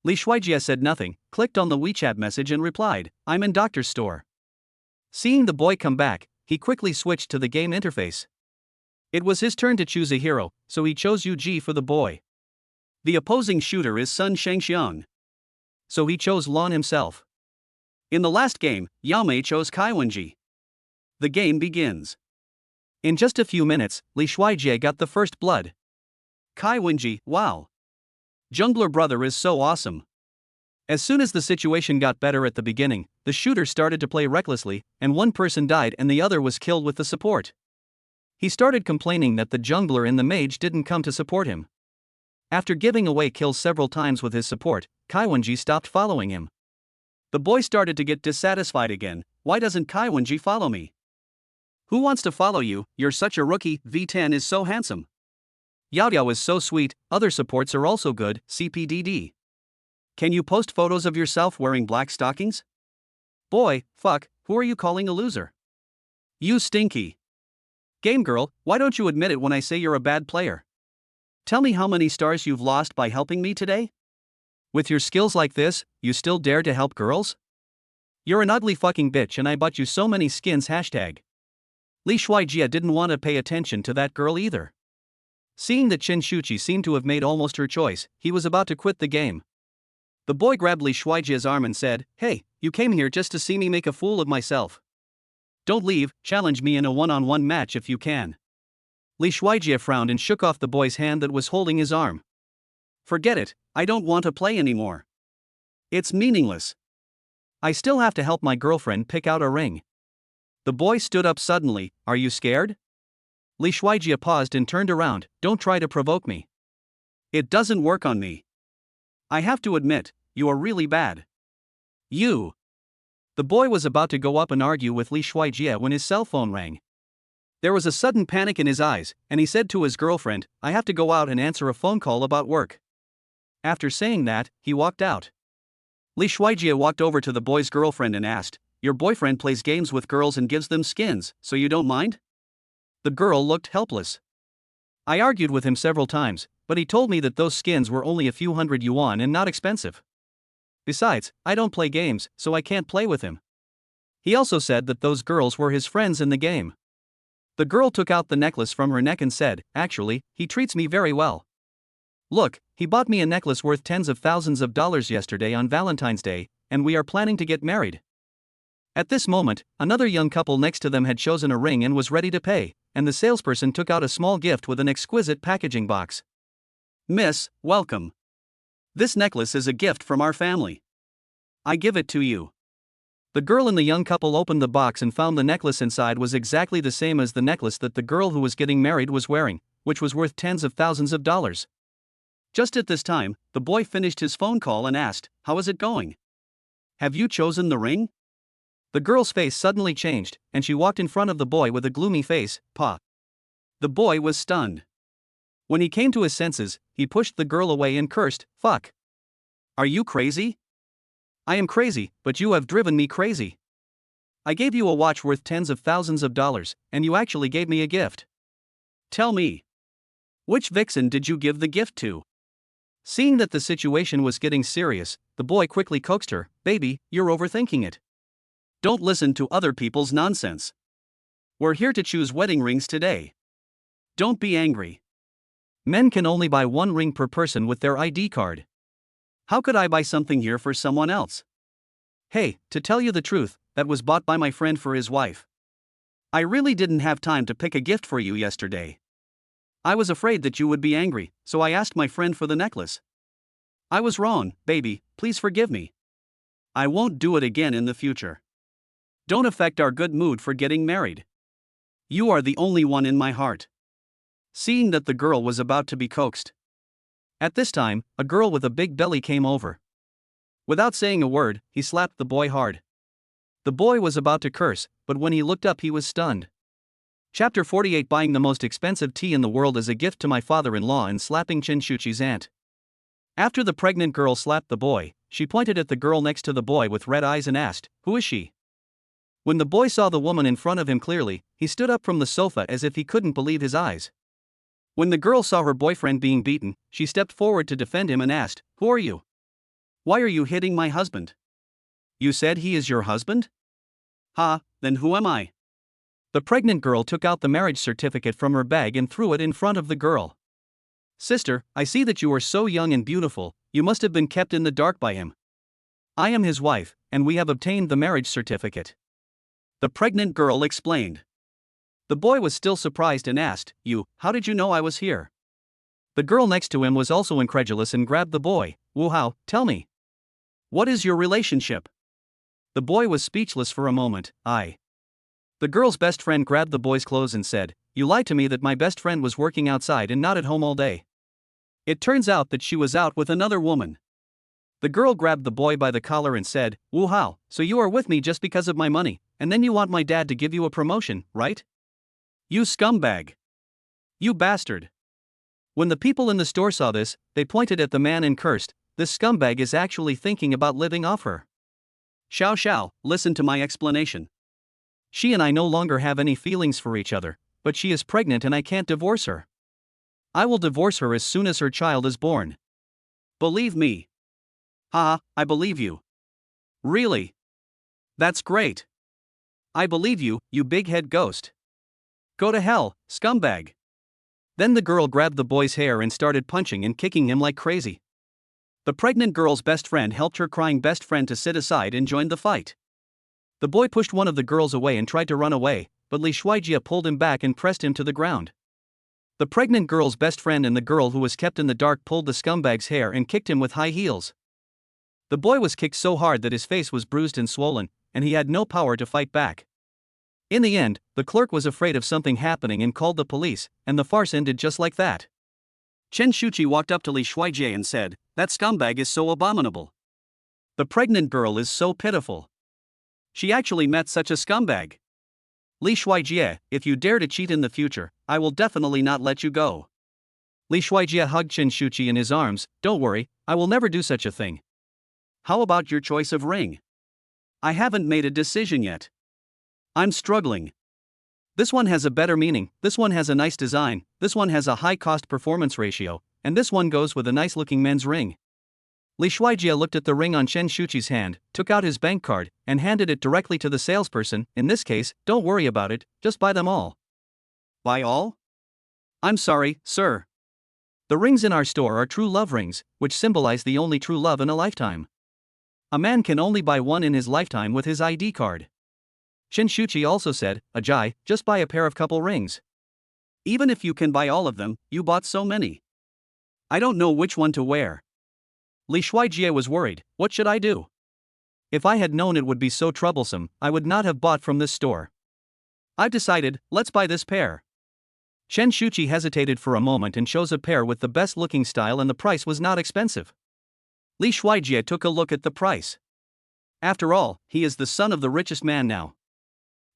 Li Shuijie said nothing, clicked on the WeChat message and replied, I'm in doctor's store. Seeing the boy come back, he quickly switched to the game interface. It was his turn to choose a hero, so he chose UG for the boy. The opposing shooter is Sun Shengxiang. So he chose Lon himself. In the last game, Yaomei chose Kai Wenji. The game begins. In just a few minutes, Li Shuijie got the first blood. Kai Wenji, wow. Jungler brother is so awesome. As soon as the situation got better at the beginning, the shooter started to play recklessly, and one person died and the other was killed with the support. He started complaining that the jungler and the mage didn't come to support him. After giving away kills several times with his support, Kai Wenji stopped following him. The boy started to get dissatisfied again. Why doesn't Kai Wenji follow me? Who wants to follow you? You're such a rookie. V10 is so handsome. Yao Yao is so sweet. Other supports are also good. CPDD. Can you post photos of yourself wearing black stockings? Boy, fuck, who are you calling a loser? You stinky. Game girl, why don't you admit it when I say you're a bad player? Tell me how many stars you've lost by helping me today? With your skills like this, you still dare to help girls? You're an ugly fucking bitch and I bought you so many skins hashtag. Li Shuijie didn't want to pay attention to that girl either. Seeing that Shuchi seemed to have made almost her choice, he was about to quit the game. The boy grabbed Li Shuijie's arm and said, Hey, you came here just to see me make a fool of myself. Don't leave, challenge me in a one-on-one match if you can. Li Shuijie frowned and shook off the boy's hand that was holding his arm. Forget it, I don't want to play anymore. It's meaningless. I still have to help my girlfriend pick out a ring. The boy stood up suddenly. Are you scared? Li Shuijie paused and turned around. Don't try to provoke me. It doesn't work on me. I have to admit, you are really bad. You. The boy was about to go up and argue with Li Shuijie when his cell phone rang. There was a sudden panic in his eyes, and he said to his girlfriend, I have to go out and answer a phone call about work. After saying that, he walked out. Li Shuijie walked over to the boy's girlfriend and asked, Your boyfriend plays games with girls and gives them skins, so you don't mind? The girl looked helpless. I argued with him several times, but he told me that those skins were only a few hundred yuan and not expensive. Besides, I don't play games, so I can't play with him. He also said that those girls were his friends in the game. The girl took out the necklace from her neck and said, Actually, he treats me very well. Look, he bought me a necklace worth tens of thousands of dollars yesterday on Valentine's Day, and we are planning to get married. At this moment, another young couple next to them had chosen a ring and was ready to pay, and the salesperson took out a small gift with an exquisite packaging box. Miss, welcome. This necklace is a gift from our family. I give it to you. The girl and the young couple opened the box and found the necklace inside was exactly the same as the necklace that the girl who was getting married was wearing, which was worth tens of thousands of dollars. Just at this time, the boy finished his phone call and asked, How is it going? Have you chosen the ring? The girl's face suddenly changed, and she walked in front of the boy with a gloomy face. Pa. The boy was stunned. When he came to his senses, he pushed the girl away and cursed, Fuck. Are you crazy? I am crazy, but you have driven me crazy. I gave you a watch worth tens of thousands of dollars, and you actually gave me a gift. Tell me. Which vixen did you give the gift to? Seeing that the situation was getting serious, the boy quickly coaxed her, Baby, you're overthinking it. Don't listen to other people's nonsense. We're here to choose wedding rings today. Don't be angry. Men can only buy one ring per person with their ID card. How could I buy something here for someone else? Hey, to tell you the truth, that was bought by my friend for his wife. I really didn't have time to pick a gift for you yesterday. I was afraid that you would be angry, so I asked my friend for the necklace. I was wrong, baby, please forgive me. I won't do it again in the future. Don't affect our good mood for getting married. You are the only one in my heart. Seeing that the girl was about to be coaxed. At this time, a girl with a big belly came over. Without saying a word, he slapped the boy hard. The boy was about to curse, but when he looked up he was stunned. Chapter 48 Buying the most expensive tea in the world as a gift to my father-in-law and slapping Shuchi's aunt. After the pregnant girl slapped the boy, she pointed at the girl next to the boy with red eyes and asked, "Who is she?" When the boy saw the woman in front of him clearly, he stood up from the sofa as if he couldn't believe his eyes. When the girl saw her boyfriend being beaten, she stepped forward to defend him and asked, "Who are you? Why are you hitting my husband? You said he is your husband?" "Ha, then who am I?" The pregnant girl took out the marriage certificate from her bag and threw it in front of the girl. "Sister, I see that you are so young and beautiful, you must have been kept in the dark by him. I am his wife, and we have obtained the marriage certificate," the pregnant girl explained. The boy was still surprised and asked, "How did you know I was here?" The girl next to him was also incredulous and grabbed the boy. "How, tell me. What is your relationship?" The boy was speechless for a moment. The girl's best friend grabbed the boy's clothes and said, "You lied to me that my best friend was working outside and not at home all day. It turns out that she was out with another woman." The girl grabbed the boy by the collar and said, "How, so you are with me just because of my money, and then you want my dad to give you a promotion, right? You scumbag. You bastard." When the people in the store saw this, they pointed at the man and cursed, "This scumbag is actually thinking about living off her. Xiao, listen to my explanation. She and I no longer have any feelings for each other, but she is pregnant and I can't divorce her. I will divorce her as soon as her child is born. Believe me." I believe you. Really? That's great. I believe you, you big head ghost. Go to hell, scumbag. Then the girl grabbed the boy's hair and started punching and kicking him like crazy. The pregnant girl's best friend helped her crying best friend to sit aside and joined the fight. The boy pushed one of the girls away and tried to run away, but Li Shuijie pulled him back and pressed him to the ground. The pregnant girl's best friend and the girl who was kept in the dark pulled the scumbag's hair and kicked him with high heels. The boy was kicked so hard that his face was bruised and swollen, and he had no power to fight back. In the end, the clerk was afraid of something happening and called the police, and the farce ended just like that. Shuchi walked up to Li Shuijie and said, "That scumbag is so abominable. The pregnant girl is so pitiful. She actually met such a scumbag. Li Shuijie, if you dare to cheat in the future, I will definitely not let you go." Li Shuijie hugged Shuchi in his arms. "Don't worry, I will never do such a thing. How about your choice of ring? I haven't made a decision yet. I'm struggling. This one has a better meaning, this one has a nice design, this one has a high cost-performance ratio, and this one goes with a nice-looking men's ring." Li Shuijie looked at the ring on Shuchi's hand, took out his bank card, and handed it directly to the salesperson. "In this case, don't worry about it, just buy them all." "Buy all?" "I'm sorry, sir. The rings in our store are true love rings, which symbolize the only true love in a lifetime. A man can only buy one in his lifetime with his ID card." Shuchi also said, "Ajay, just buy a pair of couple rings. Even if you can buy all of them, you bought so many. I don't know which one to wear." Li Shuijie was worried. "What should I do? If I had known it would be so troublesome, I would not have bought from this store. I've decided, let's buy this pair." Shuchi hesitated for a moment and chose a pair with the best looking style, and the price was not expensive. Li Shuijie took a look at the price. After all, he is the son of the richest man now.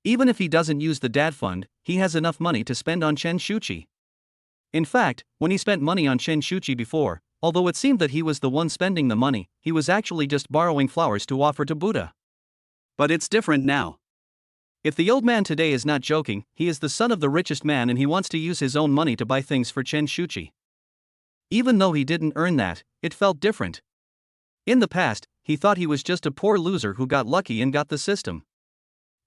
Even if he doesn't use the dad fund, he has enough money to spend on Shuchi. In fact, when he spent money on Shuchi before, although it seemed that he was the one spending the money, he was actually just borrowing flowers to offer to Buddha. But it's different now. If the old man today is not joking, he is the son of the richest man and he wants to use his own money to buy things for Shuchi. Even though he didn't earn that, it felt different. In the past, he thought he was just a poor loser who got lucky and got the system.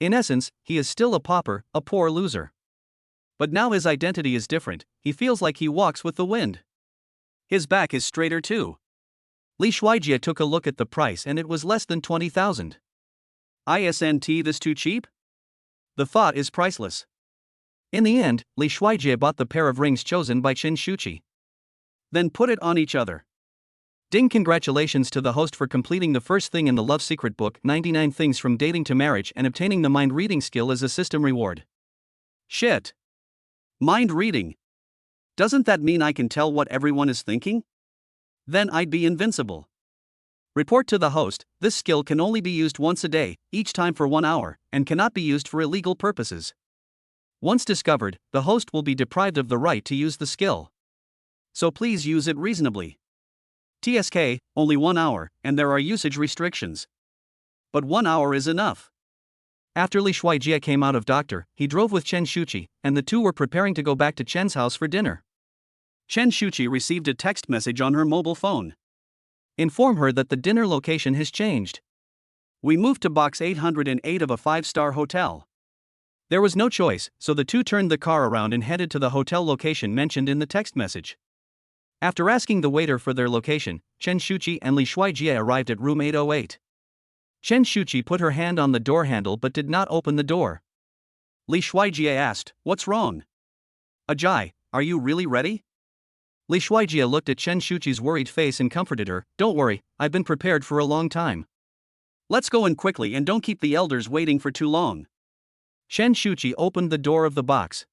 In essence, he is still a pauper, a poor loser. But now his identity is different, he feels like he walks with the wind. His back is straighter too. Li Shuijie took a look at the price and it was less than 20,000. Isn't this too cheap? The thought is priceless. In the end, Li Shuijie bought the pair of rings chosen by Shuchi. Then put it on each other. Ding! Congratulations to the host for completing the first thing in the Love Secret book, 99 Things from Dating to Marriage, and obtaining the mind reading skill as a system reward. Shit. Mind reading. Doesn't that mean I can tell what everyone is thinking? Then I'd be invincible. Report to the host, this skill can only be used once a day, each time for 1 hour, and cannot be used for illegal purposes. Once discovered, the host will be deprived of the right to use the skill. So please use it reasonably. TSK, only 1 hour, and there are usage restrictions. But 1 hour is enough. After Li Shuijie came out of doctor, he drove with Chen Shuchi, and the two were preparing to go back to Chen's house for dinner. Chen Shuchi received a text message on her mobile phone. Inform her that the dinner location has changed. We moved to box 808 of a 5-star hotel. There was no choice, so the two turned the car around and headed to the hotel location mentioned in the text message. After asking the waiter for their location, Chen Shuchi and Li Shuijie arrived at room 808. Chen Shuchi put her hand on the door handle but did not open the door. Li Shuijie asked, "What's wrong?" "Ajay, are you really ready?" Li Shuijie looked at Chen Shuchi's worried face and comforted her, "Don't worry, I've been prepared for a long time. Let's go in quickly and don't keep the elders waiting for too long." Chen Shuchi opened the door of the box.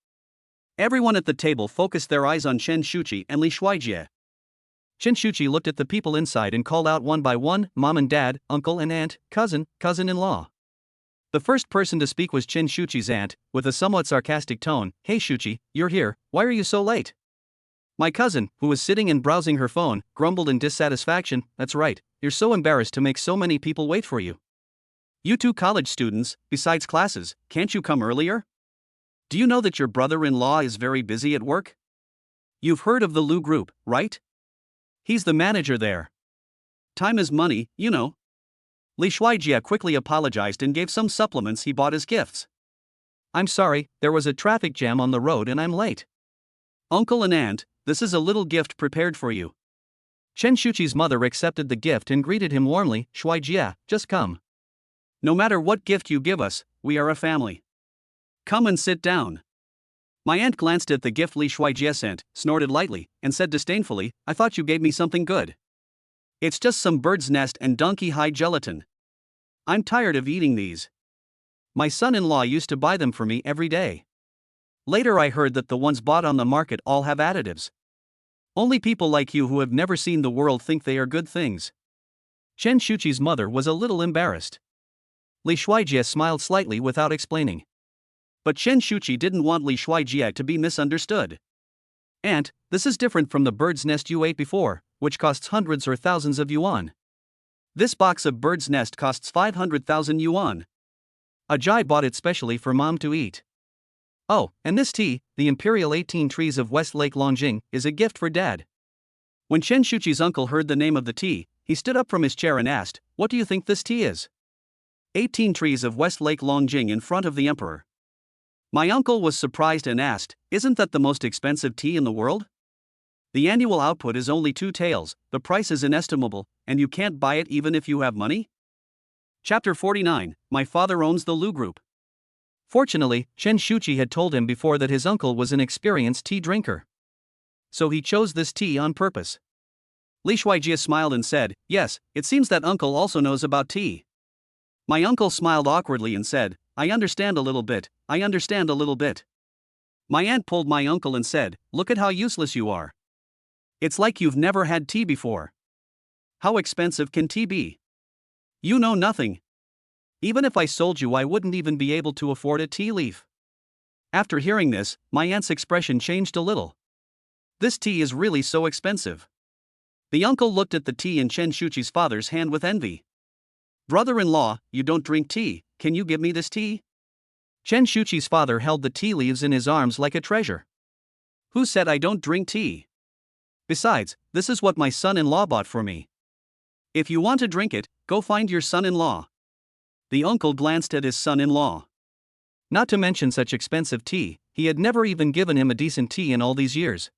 Everyone at the table focused their eyes on Chen Shuchi and Li Shuijie. Chen Shuchi looked at the people inside and called out one by one, "Mom and Dad, uncle and aunt, cousin-in-law." The first person to speak was Chen Shuchi's aunt, with a somewhat sarcastic tone, "Hey Shuchi, you're here, why are you so late?" My cousin, who was sitting and browsing her phone, grumbled in dissatisfaction, "That's right, you're so embarrassed to make so many people wait for you. You two college students, besides classes, can't you come earlier? Do you know that your brother-in-law is very busy at work? You've heard of the Lu Group, right? He's the manager there. Time is money, you know." Li Shuijie quickly apologized and gave some supplements he bought as gifts. "I'm sorry, there was a traffic jam on the road and I'm late. Uncle and aunt, this is a little gift prepared for you." Chen Shuchi's mother accepted the gift and greeted him warmly, "Shuijie, just come. No matter what gift you give us, we are a family. Come and sit down." My aunt glanced at the gift Li Shuijie sent, snorted lightly, and said disdainfully, "I thought you gave me something good. It's just some bird's nest and donkey hide gelatin. I'm tired of eating these. My son-in-law used to buy them for me every day. Later I heard that the ones bought on the market all have additives. Only people like you who have never seen the world think they are good things." Chen Shuchi's mother was a little embarrassed. Li Shuijie smiled slightly without explaining. But Chen Shuchi didn't want Li Shuijie to be misunderstood. "Aunt, this is different from the bird's nest you ate before, which costs hundreds or thousands of yuan. This box of bird's nest costs 500,000 yuan. Ajay bought it specially for Mom to eat. Oh, and this tea, the Imperial 18 Trees of West Lake Longjing, is a gift for Dad." When Chen Shuchi's uncle heard the name of the tea, he stood up from his chair and asked, "What do you think this tea is?" 18 Trees of West Lake Longjing in front of the emperor. My uncle was surprised and asked, "Isn't that the most expensive tea in the world? The annual output is only 2 taels, the price is inestimable, and you can't buy it even if you have money?" Chapter 49, My Father Owns the Lu Group. Fortunately, Chen Shuchi had told him before that his uncle was an experienced tea drinker. So he chose this tea on purpose. Li Shuijie smiled and said, "Yes, it seems that uncle also knows about tea." My uncle smiled awkwardly and said, I understand a little bit. My aunt pulled my uncle and said, "Look at how useless you are. It's like you've never had tea before. How expensive can tea be? You know nothing. Even if I sold you, I wouldn't even be able to afford a tea leaf." After hearing this, my aunt's expression changed a little. This tea is really so expensive. The uncle looked at the tea in Chen Shuchi's father's hand with envy. "Brother-in-law, you don't drink tea, can you give me this tea?" Chen Shuchi's father held the tea leaves in his arms like a treasure. "Who said I don't drink tea? Besides, this is what my son-in-law bought for me. If you want to drink it, go find your son-in-law." The uncle glanced at his son-in-law. Not to mention such expensive tea, he had never even given him a decent tea in all these years.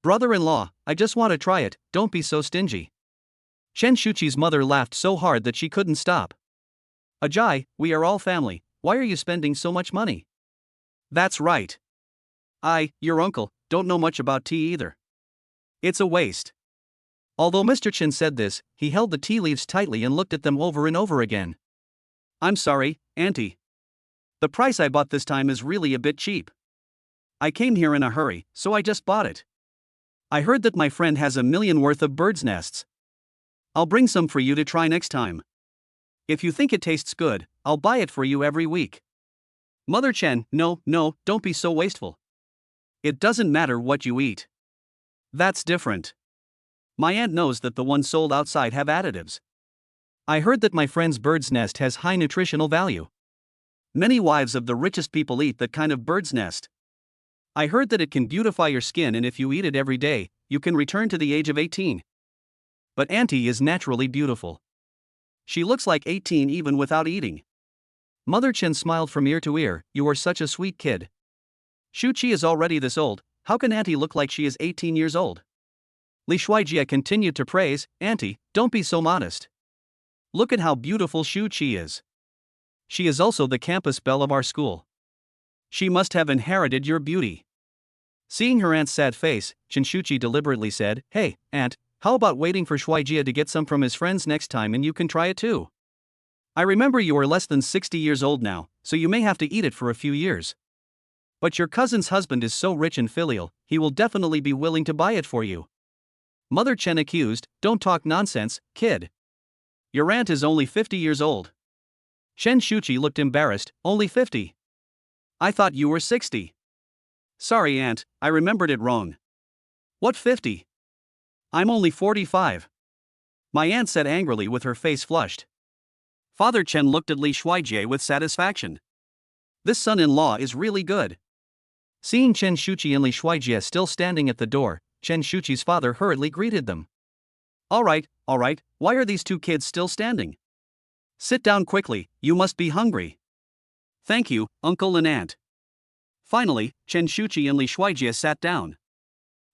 "Brother-in-law, I just want to try it, don't be so stingy." Chen Shuchi's mother laughed so hard that she couldn't stop. "Ajay, we are all family, why are you spending so much money?" "That's right. Your uncle, don't know much about tea either. It's a waste." Although Mr. Chen said this, he held the tea leaves tightly and looked at them over and over again. "I'm sorry, Auntie. The price I bought this time is really a bit cheap. I came here in a hurry, so I just bought it. I heard that my friend has 1 million worth of bird's nests. I'll bring some for you to try next time. If you think it tastes good, I'll buy it for you every week." Mother Chen, no, don't be so wasteful. It doesn't matter what you eat. That's different. My aunt knows that the ones sold outside have additives. I heard that my friend's bird's nest has high nutritional value. Many wives of the richest people eat that kind of bird's nest. I heard that it can beautify your skin, and if you eat it every day, you can return to the age of 18. But Auntie is naturally beautiful. She looks like 18 even without eating. Mother Chen smiled from ear to ear. You are such a sweet kid. Shuchi is already this old, how can Auntie look like she is 18 years old? Li Shuijie continued to praise, Auntie, don't be so modest. Look at how beautiful Shuchi is. She is also the campus belle of our school. She must have inherited your beauty. Seeing her aunt's sad face, Chen Shuchi deliberately said, Hey, Aunt, how about waiting for Shuijie to get some from his friends next time and you can try it too? I remember you are less than 60 years old now, so you may have to eat it for a few years. But your cousin's husband is so rich and filial, he will definitely be willing to buy it for you. Mother Chen accused, Don't talk nonsense, kid. Your aunt is only 50 years old. Chen Shuchi looked embarrassed, only 50. I thought you were 60. Sorry, Aunt, I remembered it wrong. What 50? I'm only 45. My aunt said angrily with her face flushed. Father Chen looked at Li Shuijie with satisfaction. This son-in-law is really good. Seeing Chen Shuchi and Li Shuijie still standing at the door, Chen Shuchi's father hurriedly greeted them. All right, why are these two kids still standing? Sit down quickly, you must be hungry. Thank you, uncle and aunt. Finally, Chen Shuchi and Li Shuijie sat down.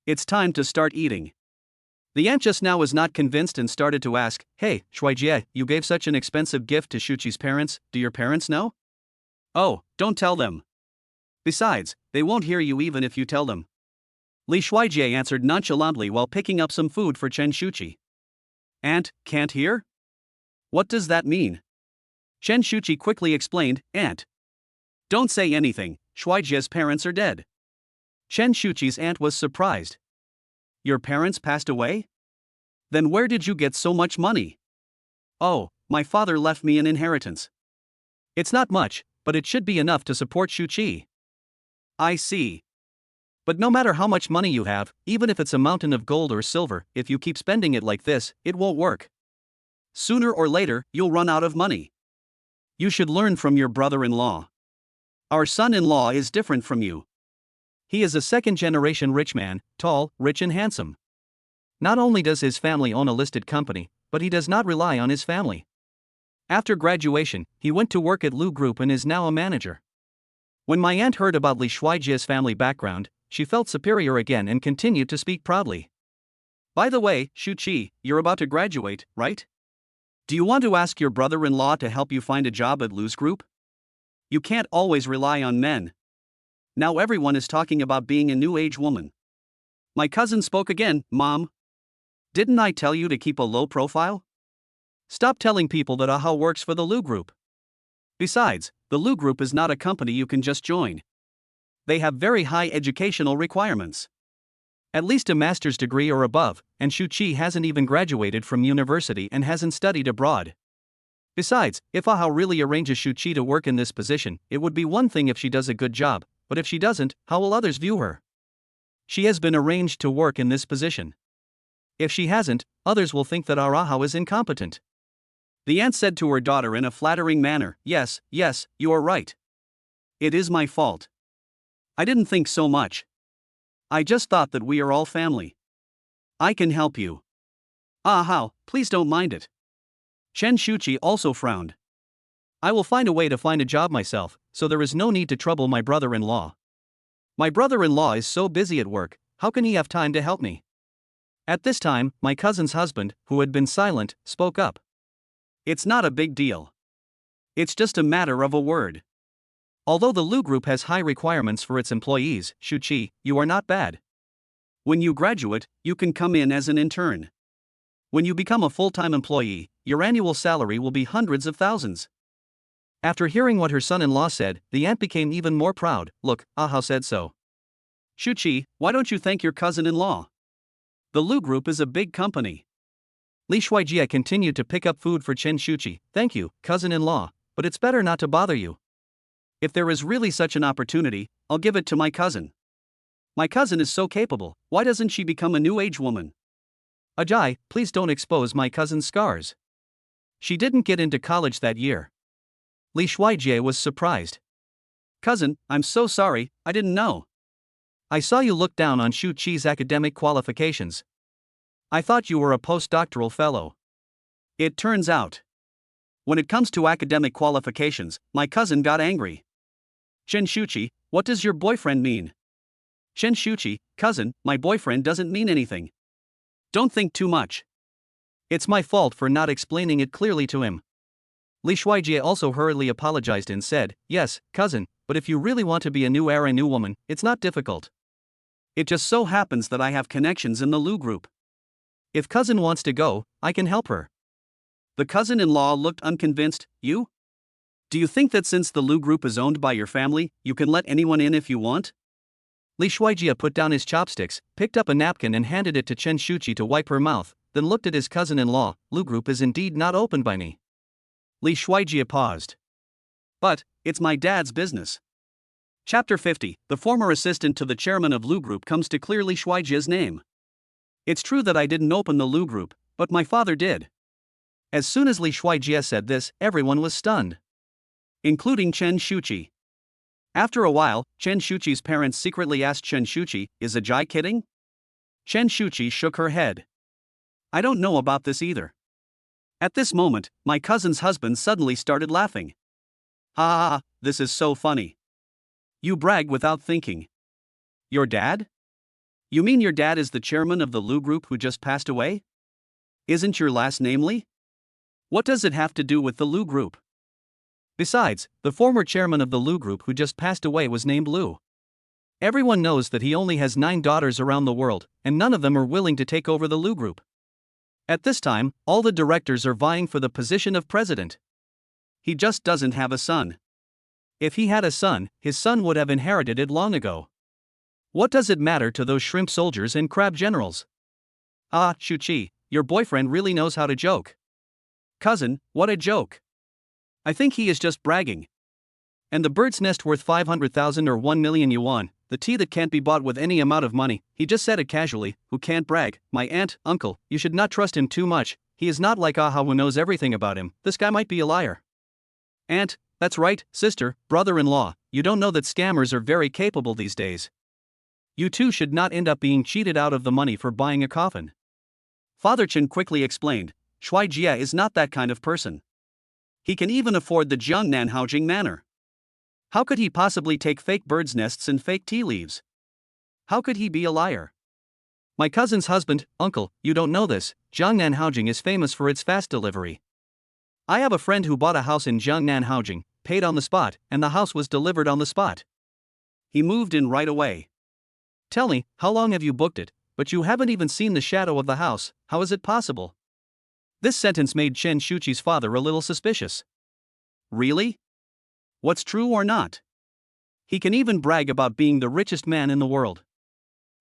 It's time to start eating. The aunt just now was not convinced and started to ask, Hey, Shuijie, you gave such an expensive gift to Shuchi's parents, do your parents know? Oh, don't tell them. Besides, they won't hear you even if you tell them. Li Shuijie answered nonchalantly while picking up some food for Chen Shuchi. Aunt, can't hear? What does that mean? Chen Shuchi quickly explained, Aunt. Don't say anything, Shuijie's parents are dead. Chen Shuchi's aunt was surprised. Your parents passed away? Then where did you get so much money? Oh, my father left me an inheritance. It's not much, but it should be enough to support Shuchi. I see. But no matter how much money you have, even if it's a mountain of gold or silver, if you keep spending it like this, it won't work. Sooner or later, you'll run out of money. You should learn from your brother-in-law. Our son-in-law is different from you. He is a second-generation rich man, tall, rich and handsome. Not only does his family own a listed company, but he does not rely on his family. After graduation, he went to work at Lu Group and is now a manager. When my aunt heard about Li Shuijie's family background, she felt superior again and continued to speak proudly. By the way, Shuchi, you're about to graduate, right? Do you want to ask your brother-in-law to help you find a job at Lu's Group? You can't always rely on men. Now everyone is talking about being a new age woman. My cousin spoke again, Mom. Didn't I tell you to keep a low profile? Stop telling people that AHA works for the Lu Group. Besides, the Lu Group is not a company you can just join. They have very high educational requirements. At least a master's degree or above, and Shuchi hasn't even graduated from university and hasn't studied abroad. Besides, if AHA really arranges Shuchi to work in this position, it would be one thing if she does a good job, but if she doesn't, how will others view her? She has been arranged to work in this position. If she hasn't, others will think that our AHA is incompetent. The aunt said to her daughter in a flattering manner, Yes, you are right. It is my fault. I didn't think so much. I just thought that we are all family. I can help you. AHA, please don't mind it. Chen Shuchi also frowned. I will find a way to find a job myself, so there is no need to trouble my brother-in-law. My brother-in-law is so busy at work, how can he have time to help me? At this time, my cousin's husband, who had been silent, spoke up. It's not a big deal. It's just a matter of a word. Although the Lu Group has high requirements for its employees, Shuchi, you are not bad. When you graduate, you can come in as an intern. When you become a full-time employee, your annual salary will be hundreds of thousands. After hearing what her son-in-law said, the aunt became even more proud. Look, AHA said so. Shuchi, why don't you thank your cousin-in-law? The Lu Group is a big company. Li Shuijie continued to pick up food for Chen Shuchi. Thank you, cousin-in-law, but it's better not to bother you. If there is really such an opportunity, I'll give it to my cousin. My cousin is so capable, why doesn't she become a new age woman? Ajay, please don't expose my cousin's scars. She didn't get into college that year. Li Shuijie was surprised. Cousin, I'm so sorry, I didn't know. I saw you look down on Shuchi's academic qualifications. I thought you were a postdoctoral fellow. It turns out. When it comes to academic qualifications, my cousin got angry. Chen Shuchi, what does your boyfriend mean? Chen Shuchi, cousin, my boyfriend doesn't mean anything. Don't think too much. It's my fault for not explaining it clearly to him. Li Shuijie also hurriedly apologized and said, yes, cousin, but if you really want to be a new era new woman, it's not difficult. It just so happens that I have connections in the Lu group. If cousin wants to go, I can help her. The cousin-in-law looked unconvinced. You? Do you think that since the Lu group is owned by your family, you can let anyone in if you want? Li Shuijie put down his chopsticks, picked up a napkin and handed it to Chen Shuchi to wipe her mouth, then looked at his cousin-in-law. Lu group is indeed not opened by me. Li Shuijie paused. But, it's my dad's business. Chapter 50, the former assistant to the chairman of Lu group comes to clear Li Shuijie's name. It's true that I didn't open the Lu group, but my father did. As soon as Li Shuijie said this, everyone was stunned. Including Chen Shuchi. After a while, Chen Shuchi's parents secretly asked Chen Shuchi, is Ajay kidding? Chen Shuchi shook her head. I don't know about this either. At this moment, my cousin's husband suddenly started laughing. Ha ha ha, this is so funny. You brag without thinking. Your dad? You mean your dad is the chairman of the Lu group who just passed away? Isn't your last name Li? What does it have to do with the Lu group? Besides, the former chairman of the Lu group who just passed away was named Lu. Everyone knows that he only has 9 daughters around the world, and none of them are willing to take over the Lu group. At this time, all the directors are vying for the position of president. He just doesn't have a son. If he had a son, his son would have inherited it long ago. What does it matter to those shrimp soldiers and crab generals? Ah, Shuchi, your boyfriend really knows how to joke. Cousin, what a joke. I think he is just bragging. And the bird's nest worth 500,000 or 1 million yuan, the tea that can't be bought with any amount of money, he just said it casually, who can't brag, my aunt, uncle, you should not trust him too much, he is not like Aha who knows everything about him, this guy might be a liar. Aunt, that's right, sister, brother-in-law, you don't know that scammers are very capable these days. You two should not end up being cheated out of the money for buying a coffin. Father Chen quickly explained, Shuijie is not that kind of person. He can even afford the Jiangnan Haojing Manor. How could he possibly take fake birds' nests and fake tea leaves? How could he be a liar? My cousin's husband, uncle, you don't know this, Jiangnan Haojing is famous for its fast delivery. I have a friend who bought a house in Jiangnan Haojing, paid on the spot, and the house was delivered on the spot. He moved in right away. Tell me, how long have you booked it, but you haven't even seen the shadow of the house, how is it possible? This sentence made Chen Shuchi's father a little suspicious. Really? What's true or not? He can even brag about being the richest man in the world.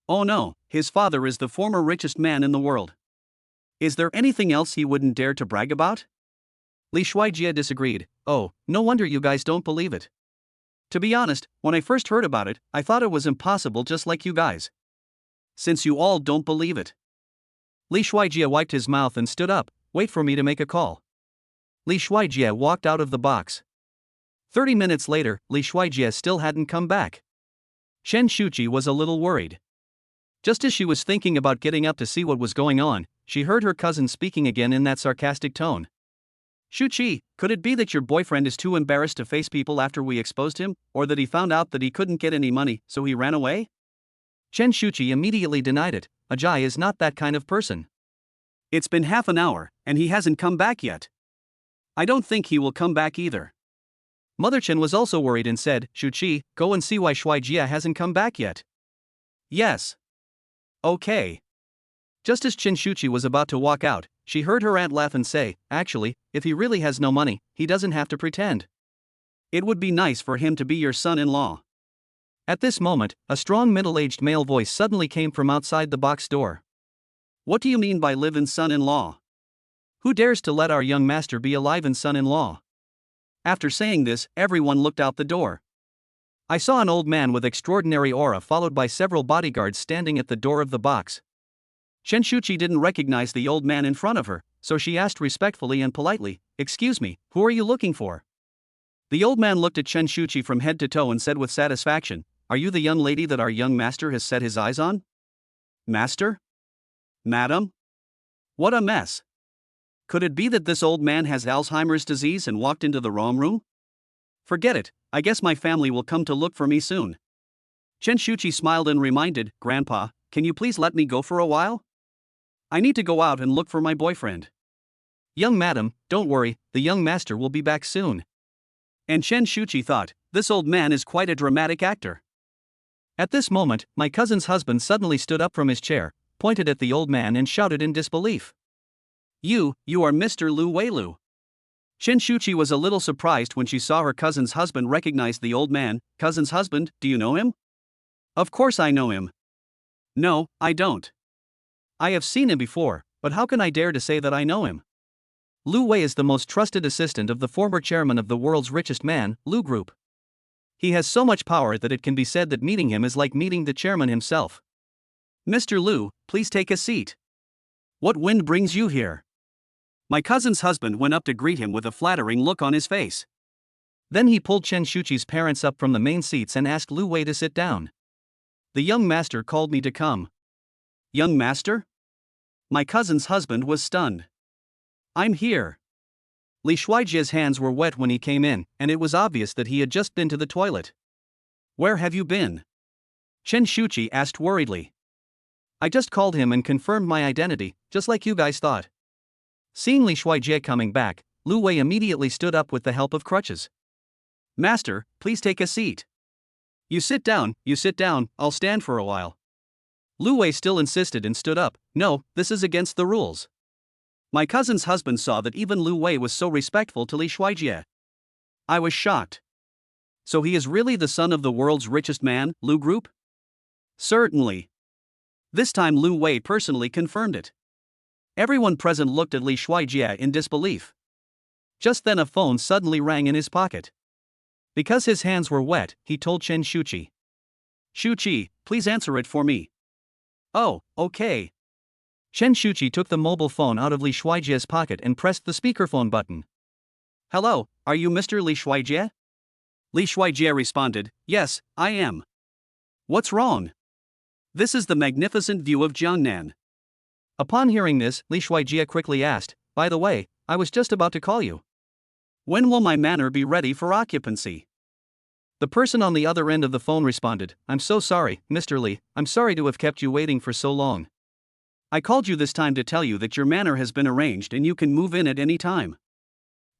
Oh no, his father is the former richest man in the world. Is there anything else he wouldn't dare to brag about? Li Shuijie disagreed. Oh, no wonder you guys don't believe it. To be honest, when I first heard about it, I thought it was impossible just like you guys. Since you all don't believe it. Li Shuijie wiped his mouth and stood up. Wait for me to make a call. Li Shuijie walked out of the box. 30 minutes later, Li Shuijie still hadn't come back. Chen Shuchi was a little worried. Just as she was thinking about getting up to see what was going on, she heard her cousin speaking again in that sarcastic tone. Shuchi, could it be that your boyfriend is too embarrassed to face people after we exposed him, or that he found out that he couldn't get any money, so he ran away? Chen Shuchi immediately denied it. Ajay is not that kind of person. It's been half an hour, and he hasn't come back yet. I don't think he will come back either. Mother Chen was also worried and said, Shuchi, go and see why Shuijie hasn't come back yet. Yes. Okay. Just as Chen Shuchi was about to walk out, she heard her aunt laugh and say, actually, if he really has no money, he doesn't have to pretend. It would be nice for him to be your son-in-law. At this moment, a strong middle-aged male voice suddenly came from outside the box door. What do you mean by live-in son-in-law? Who dares to let our young master be a live-in son-in-law? After saying this, everyone looked out the door. I saw an old man with extraordinary aura followed by several bodyguards standing at the door of the box. Shuchi didn't recognize the old man in front of her, so she asked respectfully and politely, "Excuse me, who are you looking for?" The old man looked at Shuchi from head to toe and said with satisfaction, "Are you the young lady that our young master has set his eyes on?" "Master? Madam? What a mess. Could it be that this old man has Alzheimer's disease and walked into the wrong room? Forget it, I guess my family will come to look for me soon." Shuchi smiled and reminded, "Grandpa, can you please let me go for a while? I need to go out and look for my boyfriend." "Young madam, don't worry, the young master will be back soon." And Shuchi thought, this old man is quite a dramatic actor. At this moment, my cousin's husband suddenly stood up from his chair, pointed at the old man and shouted in disbelief. You are Mr. Lu Weilu." Shuchi was a little surprised when she saw her cousin's husband recognize the old man. "Cousin's husband, do you know him?" "Of course I know him." "No, I don't. I have seen him before, but how can I dare to say that I know him? Lu Wei is the most trusted assistant of the former chairman of the world's richest man, Lu Group. He has so much power that it can be said that meeting him is like meeting the chairman himself." "Mr. Lu, please take a seat. What wind brings you here?" My cousin's husband went up to greet him with a flattering look on his face. Then he pulled Shuchi's parents up from the main seats and asked Lu Wei to sit down. "The young master called me to come." "Young master?" My cousin's husband was stunned. "I'm here." Li Shuijie's hands were wet when he came in, and it was obvious that he had just been to the toilet. "Where have you been?" Shuchi asked worriedly. "I just called him and confirmed my identity, just like you guys thought." Seeing Li Shuijie coming back, Lu Wei immediately stood up with the help of crutches. "Master, please take a seat." You sit down, I'll stand for a while." Lu Wei still insisted and stood up. "No, this is against the rules." My cousin's husband saw that even Lu Wei was so respectful to Li Shuijie. I was shocked. So he is really the son of the world's richest man, Lu Group? Certainly. This time Lu Wei personally confirmed it. Everyone present looked at Li Shuijie in disbelief. Just then a phone suddenly rang in his pocket. Because his hands were wet, he told Shuchi. "Shuchi, please answer it for me." "Oh, okay." Shuchi took the mobile phone out of Li Shuijie's pocket and pressed the speakerphone button. "Hello, are you Mr. Li Shuijie?" Li Shuijie responded, "Yes, I am." "What's wrong?" "This is the magnificent view of Jiangnan." Upon hearing this, Li Shuijie quickly asked, "By the way, I was just about to call you. When will my manor be ready for occupancy?" The person on the other end of the phone responded, "I'm so sorry, Mr. Li, I'm sorry to have kept you waiting for so long. I called you this time to tell you that your manor has been arranged and you can move in at any time.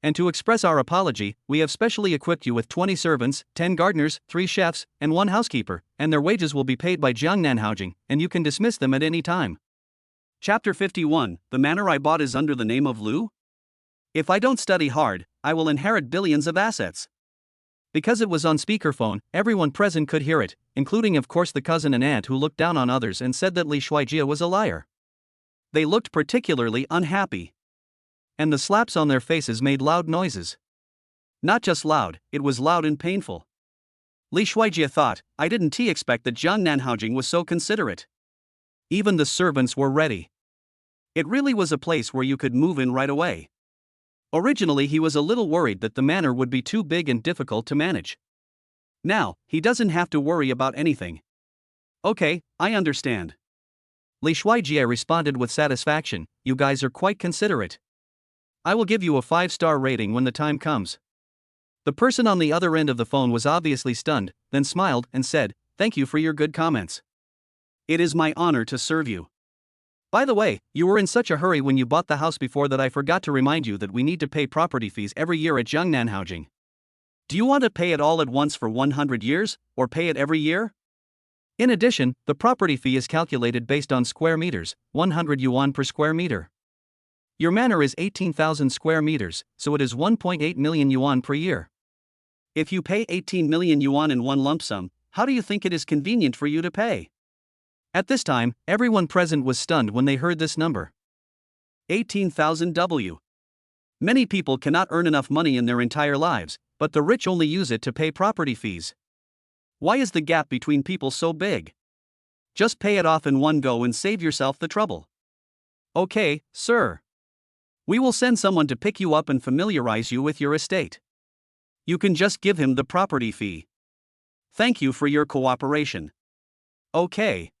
And to express our apology, we have specially equipped you with 20 servants, 10 gardeners, 3 chefs, and 1 housekeeper, and their wages will be paid by Jiangnan Haojing, and you can dismiss them at any time." Chapter 51, The manor I bought is under the name of Lu? If I don't study hard, I will inherit billions of assets. Because it was on speakerphone, everyone present could hear it, including of course the cousin and aunt who looked down on others and said that Li Shuijie was a liar. They looked particularly unhappy. And the slaps on their faces made loud noises. Not just loud, it was loud and painful. Li Shuijie thought, I didn't expect that Jiangnan Haojing was so considerate. Even the servants were ready. It really was a place where you could move in right away. Originally he was a little worried that the manor would be too big and difficult to manage. Now, he doesn't have to worry about anything. Okay, I understand. Li Shuijie responded with satisfaction, "You guys are quite considerate. I will give you a 5-star rating when the time comes." The person on the other end of the phone was obviously stunned, then smiled and said, "Thank you for your good comments. It is my honor to serve you. By the way, you were in such a hurry when you bought the house before that I forgot to remind you that we need to pay property fees every year at Jiangnan Haojing. Do you want to pay it all at once for 100 years, or pay it every year? In addition, the property fee is calculated based on square meters, 100 yuan per square meter. Your manor is 18,000 square meters, so it is 1.8 million yuan per year. If you pay 18 million yuan in one lump sum, how do you think it is convenient for you to pay?" At this time, everyone present was stunned when they heard this number. 18,000 W. Many people cannot earn enough money in their entire lives, but the rich only use it to pay property fees. Why is the gap between people so big? Just pay it off in one go and save yourself the trouble. Okay, sir. We will send someone to pick you up and familiarize you with your estate. You can just give him the property fee. Thank you for your cooperation. Okay.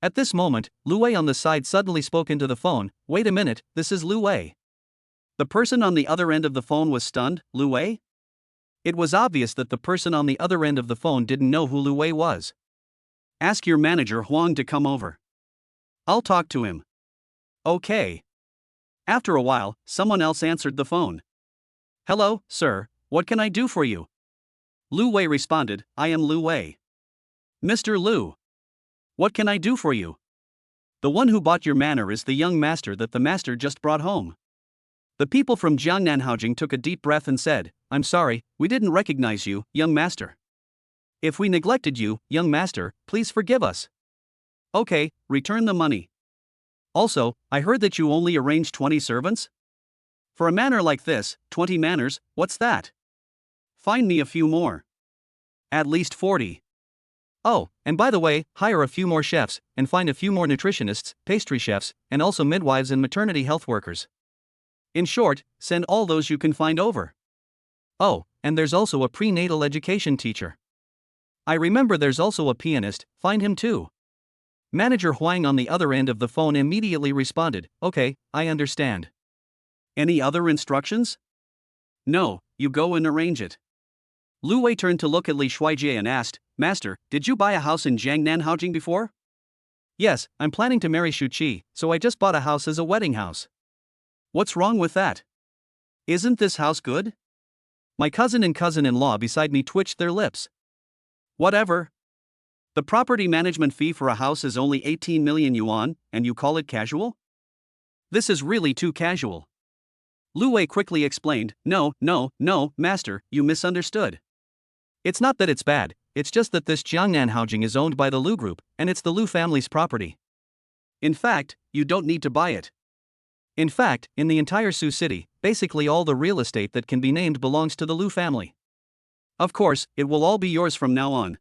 At this moment, Lu Wei on the side suddenly spoke into the phone. Wait a minute, this is Lu Wei. The person on the other end of the phone was stunned. Lu Wei? It was obvious that the person on the other end of the phone didn't know who Lu Wei was. Ask your manager Huang to come over. I'll talk to him. Okay. After a while, someone else answered the phone. Hello, sir, what can I do for you? Lu Wei responded, I am Lu Wei. Mr. Lu. What can I do for you? The one who bought your manor is the young master that the master just brought home. The people from Jiangnanhaojing took a deep breath and said, I'm sorry, we didn't recognize you, young master. If we neglected you, young master, please forgive us. Okay, return the money. Also, I heard that you only arranged 20 servants? For a manor like this, 20 manors, what's that? Find me a few more. At least 40. Oh, and by the way, hire a few more chefs, and find a few more nutritionists, pastry chefs, and also midwives and maternity health workers. In short, send all those you can find over. Oh, and there's also a prenatal education teacher. I remember there's also a pianist, find him too. Manager Huang on the other end of the phone immediately responded, okay, I understand. Any other instructions? No, you go and arrange it. Lu Wei turned to look at Li Shuijie and asked, Master, did you buy a house in Jiangnanhaojing before? Yes, I'm planning to marry Shuchi, so I just bought a house as a wedding house. What's wrong with that? Isn't this house good? My cousin and cousin-in-law beside me twitched their lips. Whatever. The property management fee for a house is only 18 million yuan, and you call it casual? This is really too casual. Lu Wei quickly explained, No, master, you misunderstood. It's not that it's bad, it's just that this Jiangnanhaojing is owned by the Lu Group, and it's the Lu family's property. In fact, you don't need to buy it. In fact, in the entire Sioux City, basically all the real estate that can be named belongs to the Lu family. Of course, it will all be yours from now on.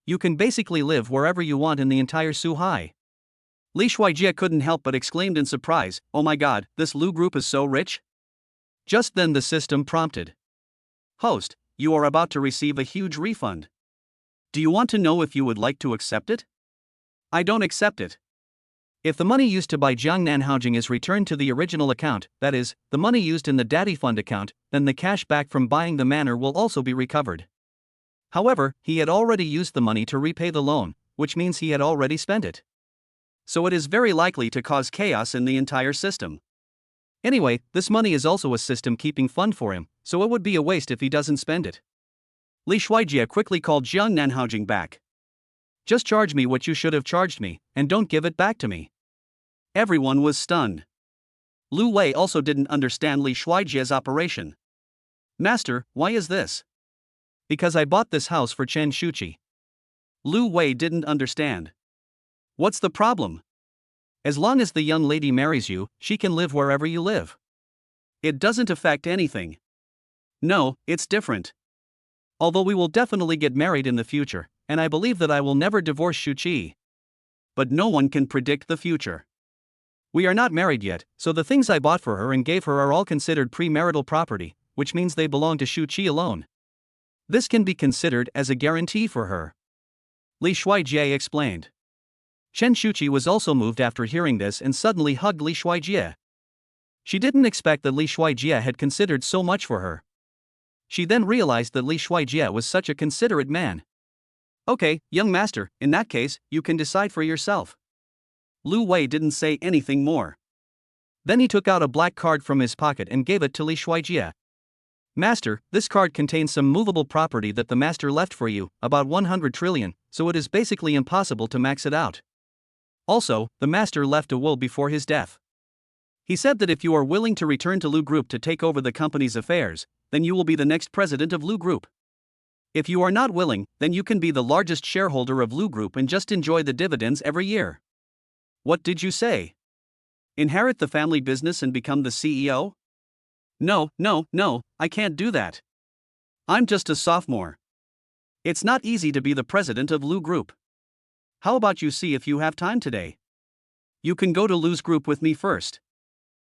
You can basically live wherever you want in the entire Suhai. Li Shuijie couldn't help but exclaimed in surprise, oh my god, this Lu group is so rich? Just then the system prompted. Host, you are about to receive a huge refund. Do you want to know if you would like to accept it? I don't accept it. If the money used to buy Jiangnanhaojing is returned to the original account, that is, the money used in the daddy fund account, then the cash back from buying the manor will also be recovered. However, he had already used the money to repay the loan, which means he had already spent it. So it is very likely to cause chaos in the entire system. Anyway, this money is also a system keeping fund for him, so it would be a waste if he doesn't spend it. Li Shuijie quickly called Jiangnanhaojing back. Just charge me what you should have charged me, and don't give it back to me. Everyone was stunned. Lu Wei also didn't understand Li Shuijie's operation. Master, why is this? Because I bought this house for Chen Shuchi. Lu Wei didn't understand. What's the problem? As long as the young lady marries you, she can live wherever you live. It doesn't affect anything. No, it's different. Although we will definitely get married in the future, and I believe that I will never divorce Shuchi. But no one can predict the future. We are not married yet, so the things I bought for her and gave her are all considered premarital property, which means they belong to Shuchi alone. This can be considered as a guarantee for her. Li Shuijie explained. Chen Shuchi was also moved after hearing this and suddenly hugged Li Shuijie. She didn't expect that Li Shuijie had considered so much for her. She then realized that Li Shuijie was such a considerate man. Okay, young master, in that case, you can decide for yourself. Lu Wei didn't say anything more. Then he took out a black card from his pocket and gave it to Li Shuijie. Master, this card contains some movable property that the master left for you, about 100 trillion, so it is basically impossible to max it out. Also, the master left a will before his death. He said that if you are willing to return to Lu Group to take over the company's affairs, then you will be the next president of Lu Group. If you are not willing, then you can be the largest shareholder of Lu Group and just enjoy the dividends every year. What did you say? Inherit the family business and become the CEO? No, I can't do that. I'm just a sophomore. It's not easy to be the president of Lu Group. How about you see if you have time today? You can go to Lu's group with me first.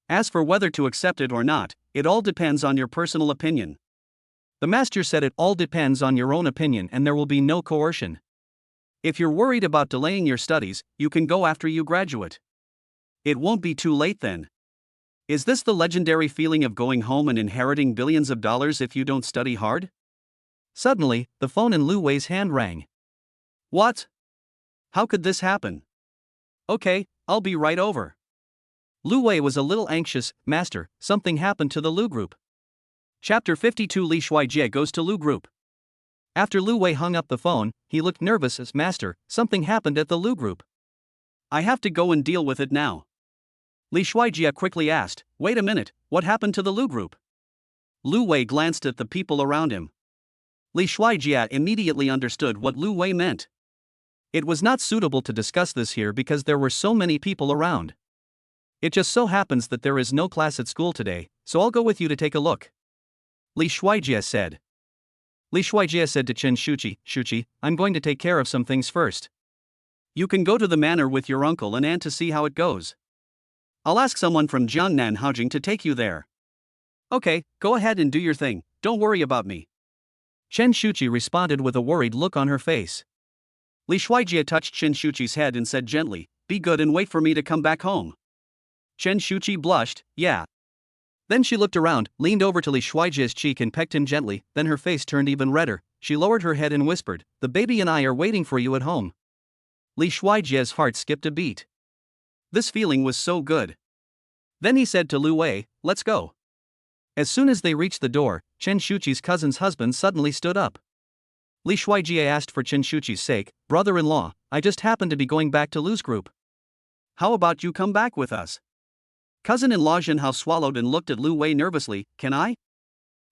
As for whether to accept it or not, it all depends on your personal opinion. The master said it all depends on your own opinion and there will be no coercion. If you're worried about delaying your studies, you can go after you graduate. It won't be too late then. Is this the legendary feeling of going home and inheriting billions of dollars if you don't study hard? Suddenly, the phone in Lu Wei's hand rang. What? How could this happen? Okay, I'll be right over. Lu Wei was a little anxious. Master, something happened to the Lu Group. Chapter 52 Li Shuijie goes to Lu Group. After Lu Wei hung up the phone, he looked nervous as Master, something happened at the Lu Group. I have to go and deal with it now. Li Shuijie quickly asked, wait a minute, what happened to the Lu Group? Lu Wei glanced at the people around him. Li Shuijie immediately understood what Lu Wei meant. It was not suitable to discuss this here because there were so many people around. It just so happens that there is no class at school today, so I'll go with you to take a look. Li Shuijie said. Li Shuijie said to Chen Shuchi, Shuchi, I'm going to take care of some things first. You can go to the manor with your uncle and aunt to see how it goes. I'll ask someone from Jiangnan Haojing to take you there. Okay, go ahead and do your thing, don't worry about me. Chen Shuchi responded with a worried look on her face. Li Shuijie touched Chen Shuchi's head and said gently, be good and wait for me to come back home. Chen Shuchi blushed, yeah. Then she looked around, leaned over to Li Shuijie's cheek and pecked him gently, then her face turned even redder, she lowered her head and whispered, the baby and I are waiting for you at home. Li Shuijie's heart skipped a beat. This feeling was so good. Then he said to Lu Wei, let's go. As soon as they reached the door, Chen Shuchi's cousin's husband suddenly stood up. Li Shuijie asked for Chen Shuchi's sake, brother-in-law, I just happened to be going back to Lu's group. How about you come back with us? Cousin-in-law Jinhao swallowed and looked at Lu Wei nervously, can I?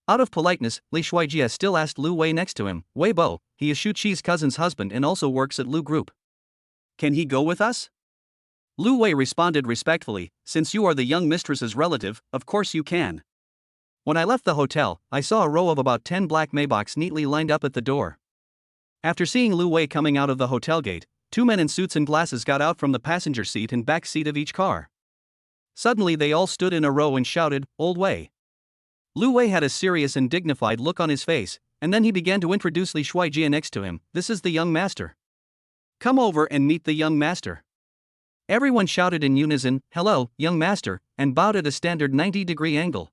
Out of politeness, Li Shuijie still asked Lu Wei next to him, Wei Bo, he is Shuchi's cousin's husband and also works at Lu group. Can he go with us? Lu Wei responded respectfully, since you are the young mistress's relative, of course you can. When I left the hotel, I saw a row of about 10 black Maybachs neatly lined up at the door. After seeing Lu Wei coming out of the hotel gate, 2 men in suits and glasses got out from the passenger seat and back seat of each car. Suddenly they all stood in a row and shouted, Old Wei. Lu Wei had a serious and dignified look on his face, and then he began to introduce Li Shuijie next to him, this is the young master. Come over and meet the young master. Everyone shouted in unison, hello, young master, and bowed at a standard 90-degree angle.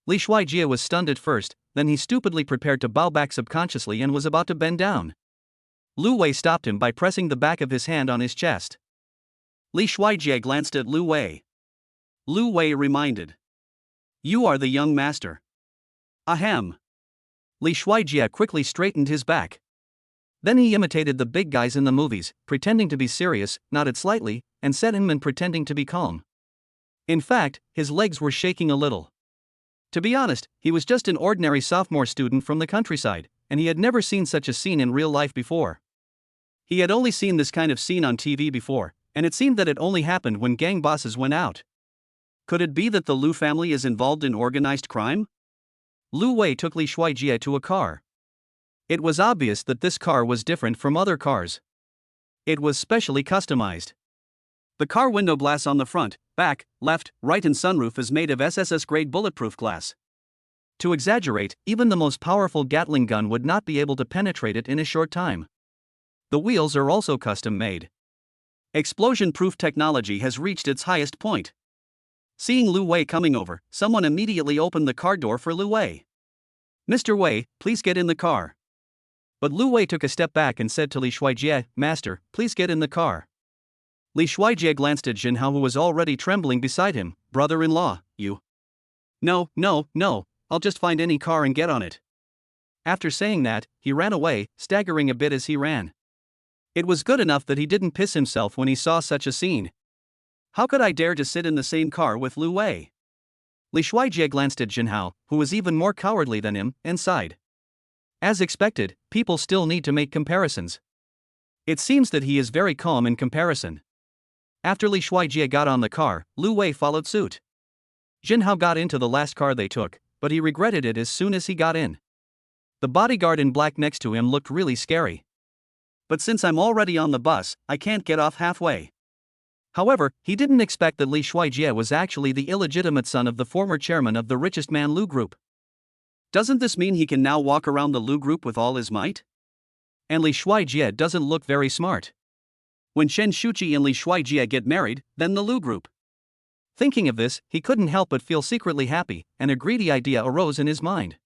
Li Shuijie was stunned at first, then he stupidly prepared to bow back subconsciously and was about to bend down. Lu Wei stopped him by pressing the back of his hand on his chest. Li Shuijie glanced at Lu Wei. Lu Wei reminded. You are the young master. Ahem. Li Shuijie quickly straightened his back. Then he imitated the big guys in the movies, pretending to be serious, nodded slightly, and said him and pretending to be calm. In fact, his legs were shaking a little. To be honest, he was just an ordinary sophomore student from the countryside, and he had never seen such a scene in real life before. He had only seen this kind of scene on TV before, and it seemed that it only happened when gang bosses went out. Could it be that the Lu family is involved in organized crime? Lu Wei took Li Shuijie to a car. It was obvious that this car was different from other cars. It was specially customized. The car window glass on the front, back, left, right and sunroof is made of SSS-grade bulletproof glass. To exaggerate, even the most powerful Gatling gun would not be able to penetrate it in a short time. The wheels are also custom-made. Explosion-proof technology has reached its highest point. Seeing Lu Wei coming over, someone immediately opened the car door for Lu Wei. Mr. Wei, please get in the car. But Lu Wei took a step back and said to Li Shuijie, Master, please get in the car. Li Shuijie glanced at Jinhao who was already trembling beside him, brother-in-law, you. No, I'll just find any car and get on it. After saying that, he ran away, staggering a bit as he ran. It was good enough that he didn't piss himself when he saw such a scene. How could I dare to sit in the same car with Lu Wei? Li Shuijie glanced at Jinhao, who was even more cowardly than him, and sighed. As expected, people still need to make comparisons. It seems that he is very calm in comparison. After Li Shuijie got on the car, Lu Wei followed suit. Jinhao got into the last car they took, but he regretted it as soon as he got in. The bodyguard in black next to him looked really scary. But since I'm already on the bus, I can't get off halfway. However, he didn't expect that Li Shuijie was actually the illegitimate son of the former chairman of the richest man Lu Group. Doesn't this mean he can now walk around the Lu Group with all his might? And Li Shuijie doesn't look very smart. When Shen Shuchi and Li Shuijie get married, then the Lu Group. Thinking of this, he couldn't help but feel secretly happy, and a greedy idea arose in his mind.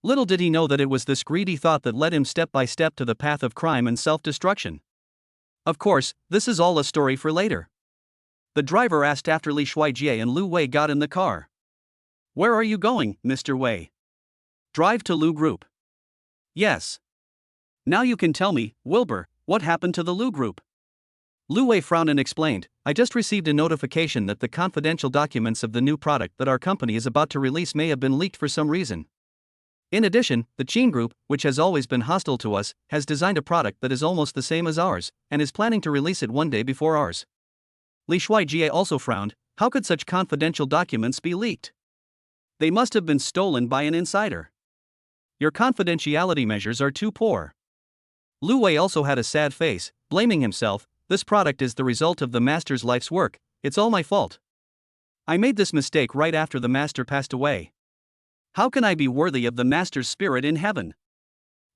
Little did he know that it was this greedy thought that led him step by step to the path of crime and self-destruction. Of course, this is all a story for later. The driver asked after Li Shuijie and Lu Wei got in the car. "Where are you going, Mr. Wei?" "Drive to Lu Group." "Yes." "Now you can tell me, Wilbur, what happened to the Lu Group?" Lu Wei frowned and explained, "I just received a notification that the confidential documents of the new product that our company is about to release may have been leaked for some reason. In addition, the Qin Group, which has always been hostile to us, has designed a product that is almost the same as ours, and is planning to release it one day before ours." Li Shuijie also frowned. How could such confidential documents be leaked? They must have been stolen by an insider. Your confidentiality measures are too poor. Lu Wei also had a sad face, blaming himself. "This product is the result of the master's life's work, it's all my fault. I made this mistake right after the master passed away. How can I be worthy of the master's spirit in heaven?"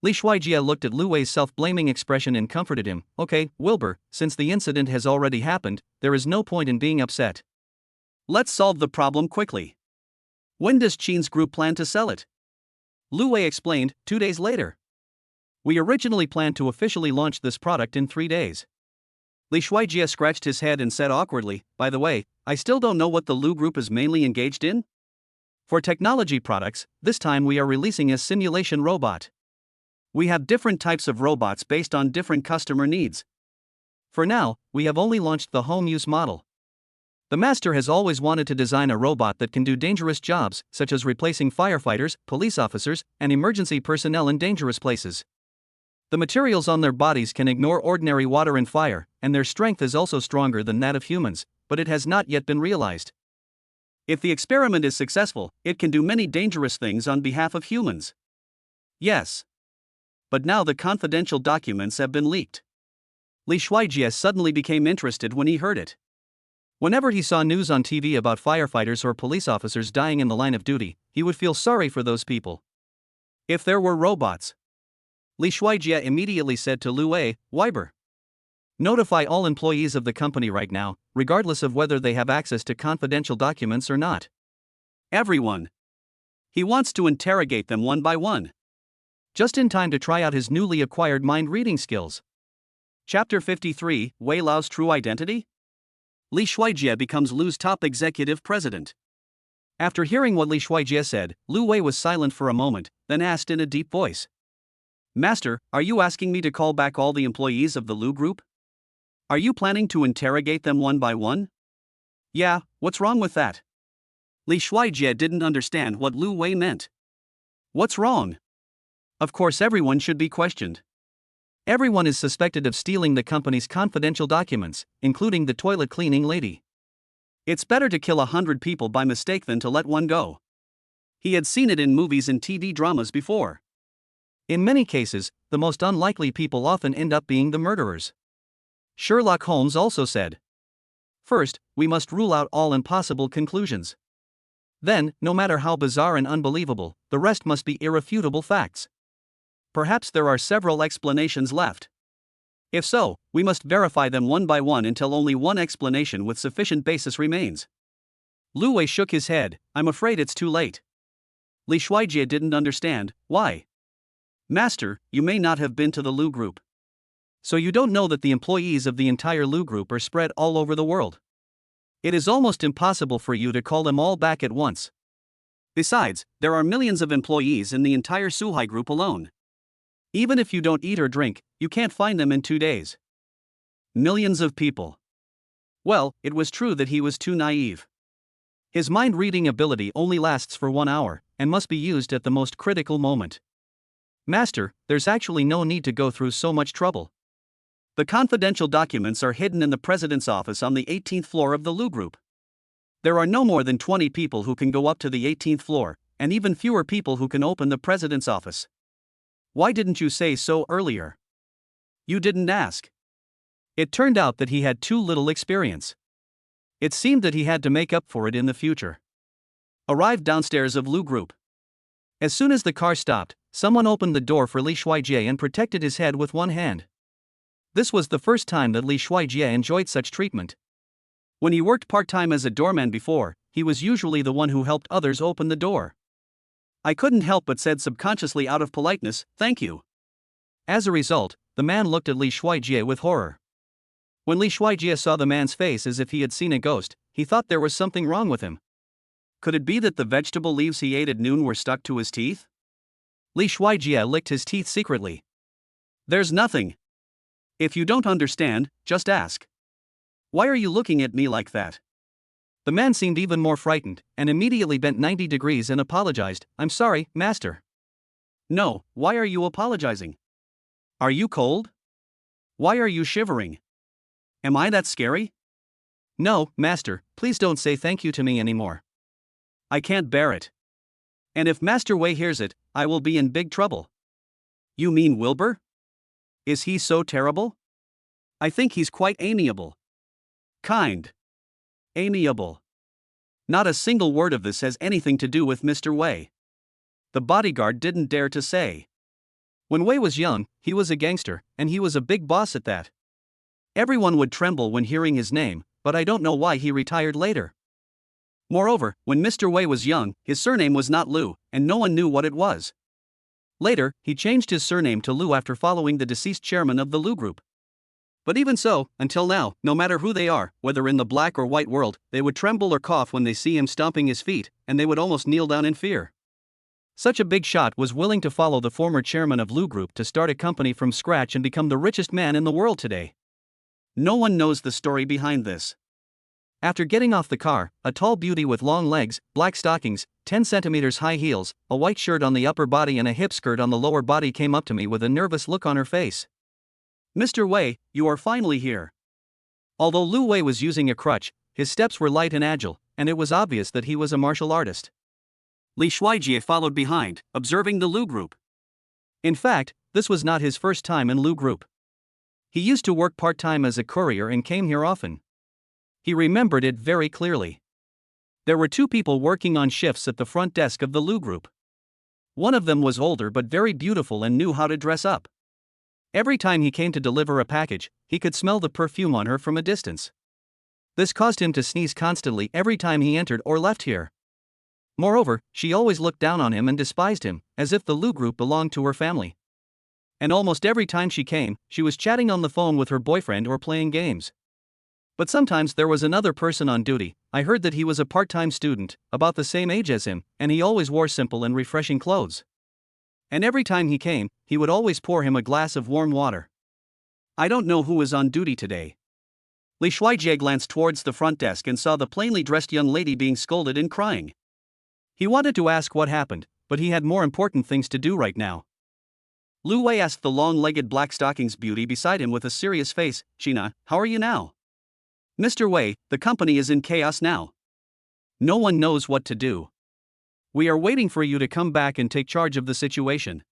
Li Shuijie looked at Lu Wei's self-blaming expression and comforted him. "Okay, Wilbur, since the incident has already happened, there is no point in being upset. Let's solve the problem quickly. When does Qin's group plan to sell it?" Lu Wei explained, 2 days later. "We originally planned to officially launch this product in 3 days. Li Shuijie scratched his head and said awkwardly, "By the way, I still don't know what the Lu Group is mainly engaged in. For technology products, this time we are releasing a simulation robot. We have different types of robots based on different customer needs. For now, we have only launched the home use model. The master has always wanted to design a robot that can do dangerous jobs, such as replacing firefighters, police officers, and emergency personnel in dangerous places. The materials on their bodies can ignore ordinary water and fire, and their strength is also stronger than that of humans, but it has not yet been realized. If the experiment is successful, it can do many dangerous things on behalf of humans." "Yes. But now the confidential documents have been leaked." Li Shuijie suddenly became interested when he heard it. Whenever he saw news on TV about firefighters or police officers dying in the line of duty, he would feel sorry for those people. If there were robots. Li Shuijie immediately said to Lu Wei, "Wilbur, notify all employees of the company right now, regardless of whether they have access to confidential documents or not. Everyone. He wants to interrogate them one by one." Just in time to try out his newly acquired mind-reading skills. Chapter 53, Wei Lao's True Identity? Li Shuijie becomes Lu's top executive president. After hearing what Li Shuijie said, Lu Wei was silent for a moment, then asked in a deep voice, "Master, are you asking me to call back all the employees of the Lu Group? Are you planning to interrogate them one by one?" "Yeah, what's wrong with that?" Li Shuijie didn't understand what Lu Wei meant. What's wrong? Of course everyone should be questioned. Everyone is suspected of stealing the company's confidential documents, including the toilet cleaning lady. It's better to kill 100 people by mistake than to let one go. He had seen it in movies and TV dramas before. In many cases, the most unlikely people often end up being the murderers. Sherlock Holmes also said, "First, we must rule out all impossible conclusions. Then, no matter how bizarre and unbelievable, the rest must be irrefutable facts. Perhaps there are several explanations left. If so, we must verify them one by one until only one explanation with sufficient basis remains." Lu Wei shook his head. "I'm afraid it's too late." Li Shuijie didn't understand. "Why?" "Master, you may not have been to the Lu Group. So you don't know that the employees of the entire Lu Group are spread all over the world. It is almost impossible for you to call them all back at once. Besides, there are millions of employees in the entire Suhai Group alone. Even if you don't eat or drink, you can't find them in 2 days. Millions of people." Well, it was true that he was too naive. His mind-reading ability only lasts for 1 hour, and must be used at the most critical moment. "Master, there's actually no need to go through so much trouble. The confidential documents are hidden in the president's office on the 18th floor of the Lu Group. There are no more than 20 people who can go up to the 18th floor, and even fewer people who can open the president's office. Why didn't you say so earlier? You didn't ask. It turned out that he had too little experience. It seemed that he had to make up for it in the future. Arrived downstairs of Lu Group. As soon as the car stopped, someone opened the door for Li Shuijie and protected his head with one hand. This was the first time that Li Shuijie enjoyed such treatment. When he worked part-time as a doorman before, he was usually the one who helped others open the door. I couldn't help but said subconsciously out of politeness, "Thank you." As a result, the man looked at Li Shuijie with horror. When Li Shuijie saw the man's face as if he had seen a ghost, he thought there was something wrong with him. Could it be that the vegetable leaves he ate at noon were stuck to his teeth? Li Shuijie licked his teeth secretly. There's nothing. If you don't understand, just ask. Why are you looking at me like that? The man seemed even more frightened, and immediately bent 90 degrees and apologized. I'm sorry, master. No, why are you apologizing? Are you cold? Why are you shivering? Am I that scary? No, master, please don't say thank you to me anymore. I can't bear it. And if Master Wei hears it, I will be in big trouble. You mean Wilbur? Is he so terrible? I think he's quite amiable. Kind. Amiable. Not a single word of this has anything to do with Mr. Wei. The bodyguard didn't dare to say. When Wei was young, he was a gangster, and he was a big boss at that. Everyone would tremble when hearing his name, but I don't know why he retired later. Moreover, when Mr. Wei was young, his surname was not Liu, and no one knew what it was. Later, he changed his surname to Liu after following the deceased chairman of the Liu Group. But even so, until now, no matter who they are, whether in the black or white world, they would tremble or cough when they see him stomping his feet, and they would almost kneel down in fear. Such a big shot was willing to follow the former chairman of Liu Group to start a company from scratch and become the richest man in the world today. No one knows the story behind this. After getting off the car, a tall beauty with long legs, black stockings, 10 centimeters high heels, a white shirt on the upper body and a hip skirt on the lower body came up to me with a nervous look on her face. Mr. Wei, you are finally here. Although Lu Wei was using a crutch, his steps were light and agile, and it was obvious that he was a martial artist. Li Shuijie followed behind, observing the Lu Group. In fact, this was not his first time in Lu Group. He used to work part-time as a courier and came here often. He remembered it very clearly. There were two people working on shifts at the front desk of the Lu Group. One of them was older but very beautiful and knew how to dress up. Every time he came to deliver a package, he could smell the perfume on her from a distance. This caused him to sneeze constantly every time he entered or left here. Moreover, she always looked down on him and despised him, as if the Lu Group belonged to her family. And almost every time she came, she was chatting on the phone with her boyfriend or playing games. But sometimes there was another person on duty. I heard that he was a part-time student, about the same age as him, and he always wore simple and refreshing clothes. And every time he came, he would always pour him a glass of warm water. I don't know who is on duty today. Li Shuijie glanced towards the front desk and saw the plainly dressed young lady being scolded and crying. He wanted to ask what happened, but he had more important things to do right now. Lu Wei asked the long-legged black stockings beauty beside him with a serious face, "Shina, how are you now?" "Mr. Wei, the company is in chaos now. No one knows what to do. We are waiting for you to come back and take charge of the situation."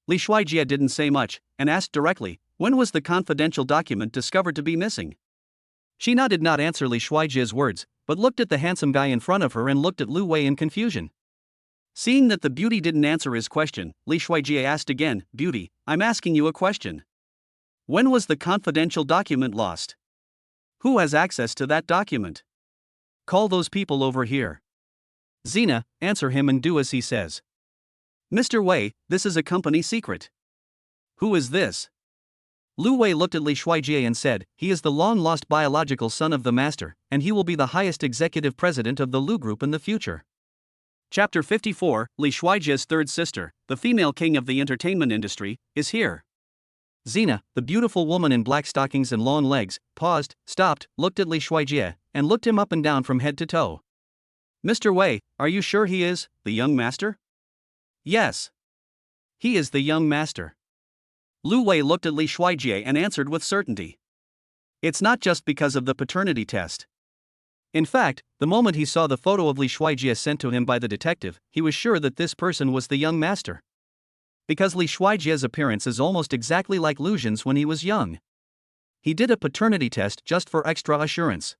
Li Shuijie didn't say much, and asked directly, when was the confidential document discovered to be missing? Shina did not answer Li Shuijie's words, but looked at the handsome guy in front of her and looked at Lu Wei in confusion. Seeing that the beauty didn't answer his question, Li Shuijie asked again, "Beauty, I'm asking you a question. When was the confidential document lost? Who has access to that document? Call those people over here. Xena, answer him and do as he says." "Mr. Wei, this is a company secret." "Who is this?" Lu Wei looked at Li Shuijie and said, "He is the long-lost biological son of the master, and he will be the highest executive president of the Lu Group in the future." Chapter 54, Li Shuijie's third sister, the female king of the entertainment industry, is here. Xena, the beautiful woman in black stockings and long legs, paused, stopped, looked at Li Shuijie, and looked him up and down from head to toe. "Mr. Wei, are you sure he is the young master?" "Yes. He is the young master." Lu Wei looked at Li Shuijie and answered with certainty. "It's not just because of the paternity test. In fact, the moment he saw the photo of Li Shuijie sent to him by the detective, he was sure that this person was the young master. Because Li Shuijie's appearance is almost exactly like Lu Xun's when he was young. He did a paternity test just for extra assurance.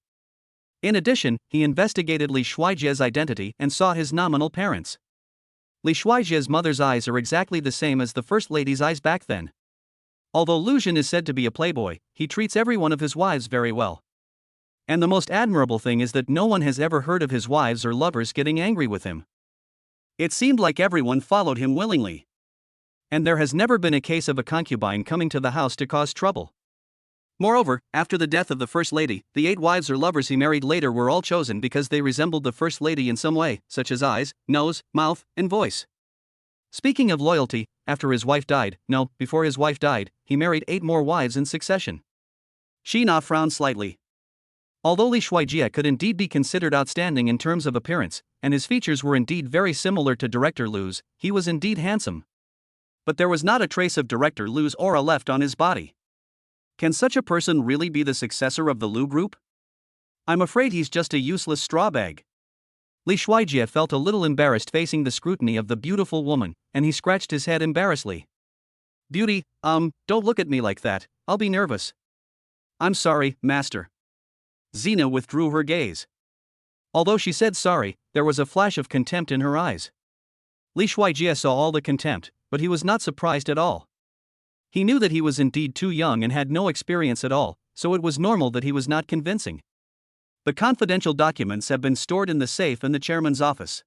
In addition, he investigated Li Shuijie's identity and saw his nominal parents. Li Shuijie's mother's eyes are exactly the same as the first lady's eyes back then. Although Lu Xun is said to be a playboy, he treats every one of his wives very well. And the most admirable thing is that no one has ever heard of his wives or lovers getting angry with him. It seemed like everyone followed him willingly. And there has never been a case of a concubine coming to the house to cause trouble. Moreover, after the death of the First Lady, the 8 wives or lovers he married later were all chosen because they resembled the First Lady in some way, such as eyes, nose, mouth, and voice. Speaking of loyalty, before his wife died, he married 8 more wives in succession. Xina frowned slightly. Although Li Shuijie could indeed be considered outstanding in terms of appearance, and his features were indeed very similar to Director Lu's, he was indeed handsome. But there was not a trace of Director Lu's aura left on his body. Can such a person really be the successor of the Lu group? I'm afraid he's just a useless straw bag. Li Shuijie felt a little embarrassed facing the scrutiny of the beautiful woman, and he scratched his head embarrassedly. Beauty, don't look at me like that, I'll be nervous. I'm sorry, master. Xena withdrew her gaze. Although she said sorry, there was a flash of contempt in her eyes. Li Shuijie saw all the contempt, but he was not surprised at all. He knew that he was indeed too young and had no experience at all, so it was normal that he was not convincing. The confidential documents have been stored in the safe in the chairman's office.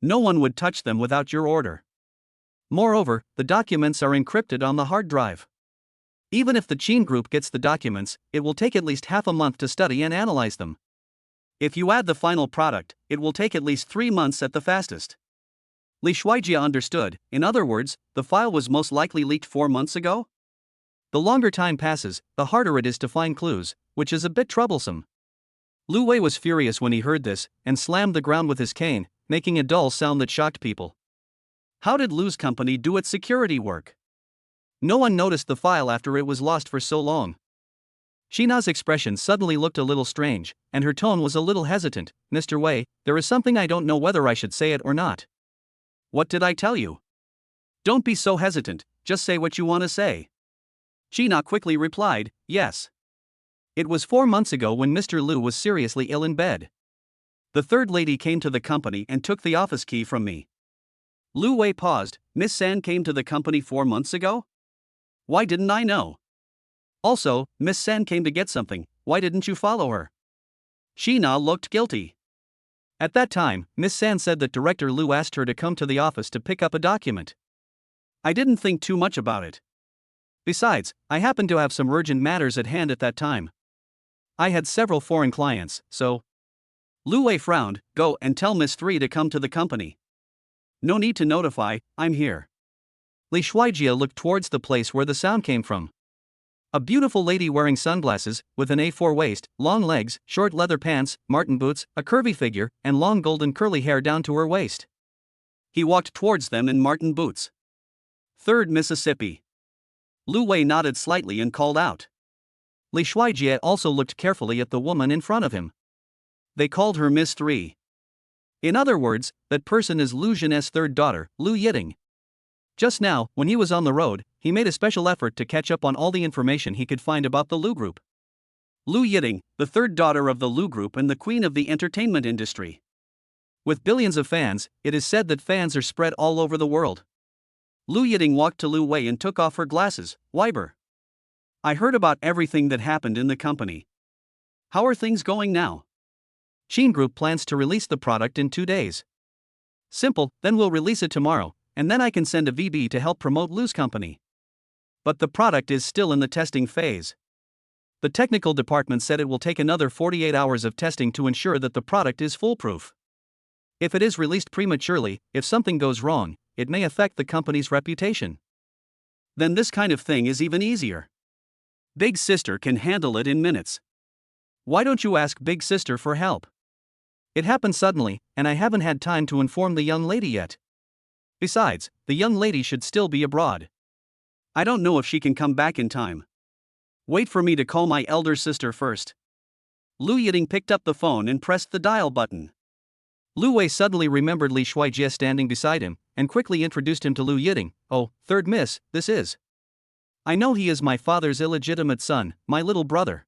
No one would touch them without your order. Moreover, the documents are encrypted on the hard drive. Even if the Qin group gets the documents, it will take at least half a month to study and analyze them. If you add the final product, it will take at least 3 months at the fastest. Li Shuijie understood, in other words, the file was most likely leaked 4 months ago? The longer time passes, the harder it is to find clues, which is a bit troublesome. Lu Wei was furious when he heard this, and slammed the ground with his cane, making a dull sound that shocked people. How did Lu's company do its security work? No one noticed the file after it was lost for so long. Shina's expression suddenly looked a little strange, and her tone was a little hesitant. Mr. Wei, there is something I don't know whether I should say it or not. What did I tell you? Don't be so hesitant, just say what you want to say. Shina quickly replied, yes. It was 4 months ago when Mr. Lu was seriously ill in bed. The third lady came to the company and took the office key from me. Lu Wei paused. Miss San came to the company 4 months ago? Why didn't I know? Also, Miss San came to get something, why didn't you follow her? Shina looked guilty. At that time, Miss San said that Director Lu asked her to come to the office to pick up a document. I didn't think too much about it. Besides, I happened to have some urgent matters at hand at that time. I had several foreign clients, so... Lu Wei frowned. Go and tell Miss 3 to come to the company. No need to notify, I'm here. Li Shuijie looked towards the place where the sound came from. A beautiful lady wearing sunglasses, with an A4 waist, long legs, short leather pants, marten boots, a curvy figure, and long golden curly hair down to her waist. He walked towards them in marten boots. 3rd Mississippi. Lu Wei nodded slightly and called out. Li Shuijie also looked carefully at the woman in front of him. They called her Miss 3. In other words, that person is Lu Xun's third daughter, Lu Yiting. Just now, when he was on the road, he made a special effort to catch up on all the information he could find about the Lu group. Lu Yiting, the third daughter of the Lu group and the queen of the entertainment industry. With billions of fans, it is said that fans are spread all over the world. Lu Yiting walked to Lu Wei and took off her glasses. Weiber. I heard about everything that happened in the company. How are things going now? Qin Group plans to release the product in 2 days. Simple, then we'll release it tomorrow, and then I can send a VB to help promote Lu's company. But the product is still in the testing phase. The technical department said it will take another 48 hours of testing to ensure that the product is foolproof. If it is released prematurely, if something goes wrong, it may affect the company's reputation. Then this kind of thing is even easier. Big Sister can handle it in minutes. Why don't you ask Big Sister for help? It happened suddenly, and I haven't had time to inform the young lady yet. Besides, the young lady should still be abroad. I don't know if she can come back in time. Wait for me to call my elder sister first. Lu Yiting picked up the phone and pressed the dial button. Lu Wei suddenly remembered Li Shuijie standing beside him, and quickly introduced him to Lu Yiting. "Oh, third miss, this is. I know he is my father's illegitimate son, my little brother."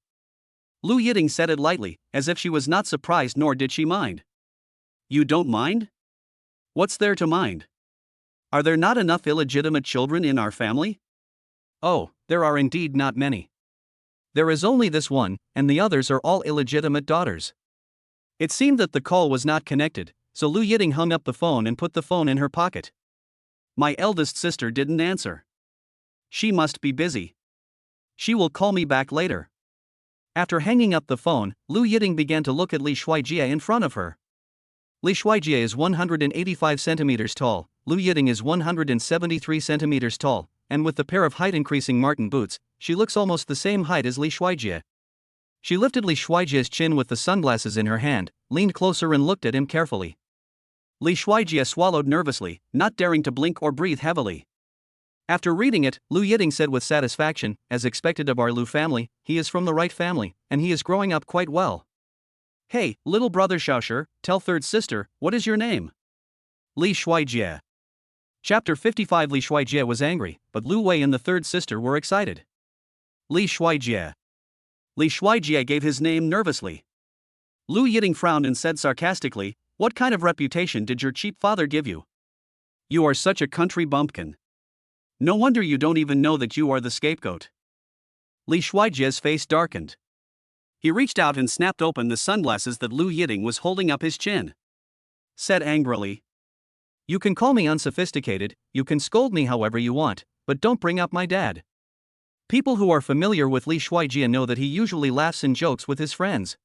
Lu Yiting said it lightly, as if she was not surprised nor did she mind. "You don't mind? What's there to mind? Are there not enough illegitimate children in our family?" "Oh, there are indeed not many. There is only this one, and the others are all illegitimate daughters." It seemed that the call was not connected, so Lu Yiting hung up the phone and put the phone in her pocket. My eldest sister didn't answer. She must be busy. She will call me back later. After hanging up the phone, Lu Yiting began to look at Li Shuijie in front of her. Li Shuijie is 185 centimeters tall, Lu Yiting is 173 centimeters tall, and with the pair of height-increasing Martin boots, she looks almost the same height as Li Shuijie. She lifted Li Shuijie's chin with the sunglasses in her hand, leaned closer and looked at him carefully. Li Shuijie swallowed nervously, not daring to blink or breathe heavily. After reading it, Lu Yiting said with satisfaction, "As expected of our Lu family, he is from the right family, and he is growing up quite well." "Hey, little brother Xiaoshi, tell third sister, what is your name?" Li Shuijie. Chapter 55. Li Shuijie was angry, but Lu Wei and the third sister were excited. Li Shuijie. Li Shuijie gave his name nervously. Lu Yiting frowned and said sarcastically, "What kind of reputation did your cheap father give you? You are such a country bumpkin. No wonder you don't even know that you are the scapegoat." Li Shuijie's face darkened. He reached out and snapped open the sunglasses that Lu Yiting was holding up his chin. Said angrily, "You can call me unsophisticated, you can scold me however you want, but don't bring up my dad." People who are familiar with Li Shuijie know that he usually laughs and jokes with his friends.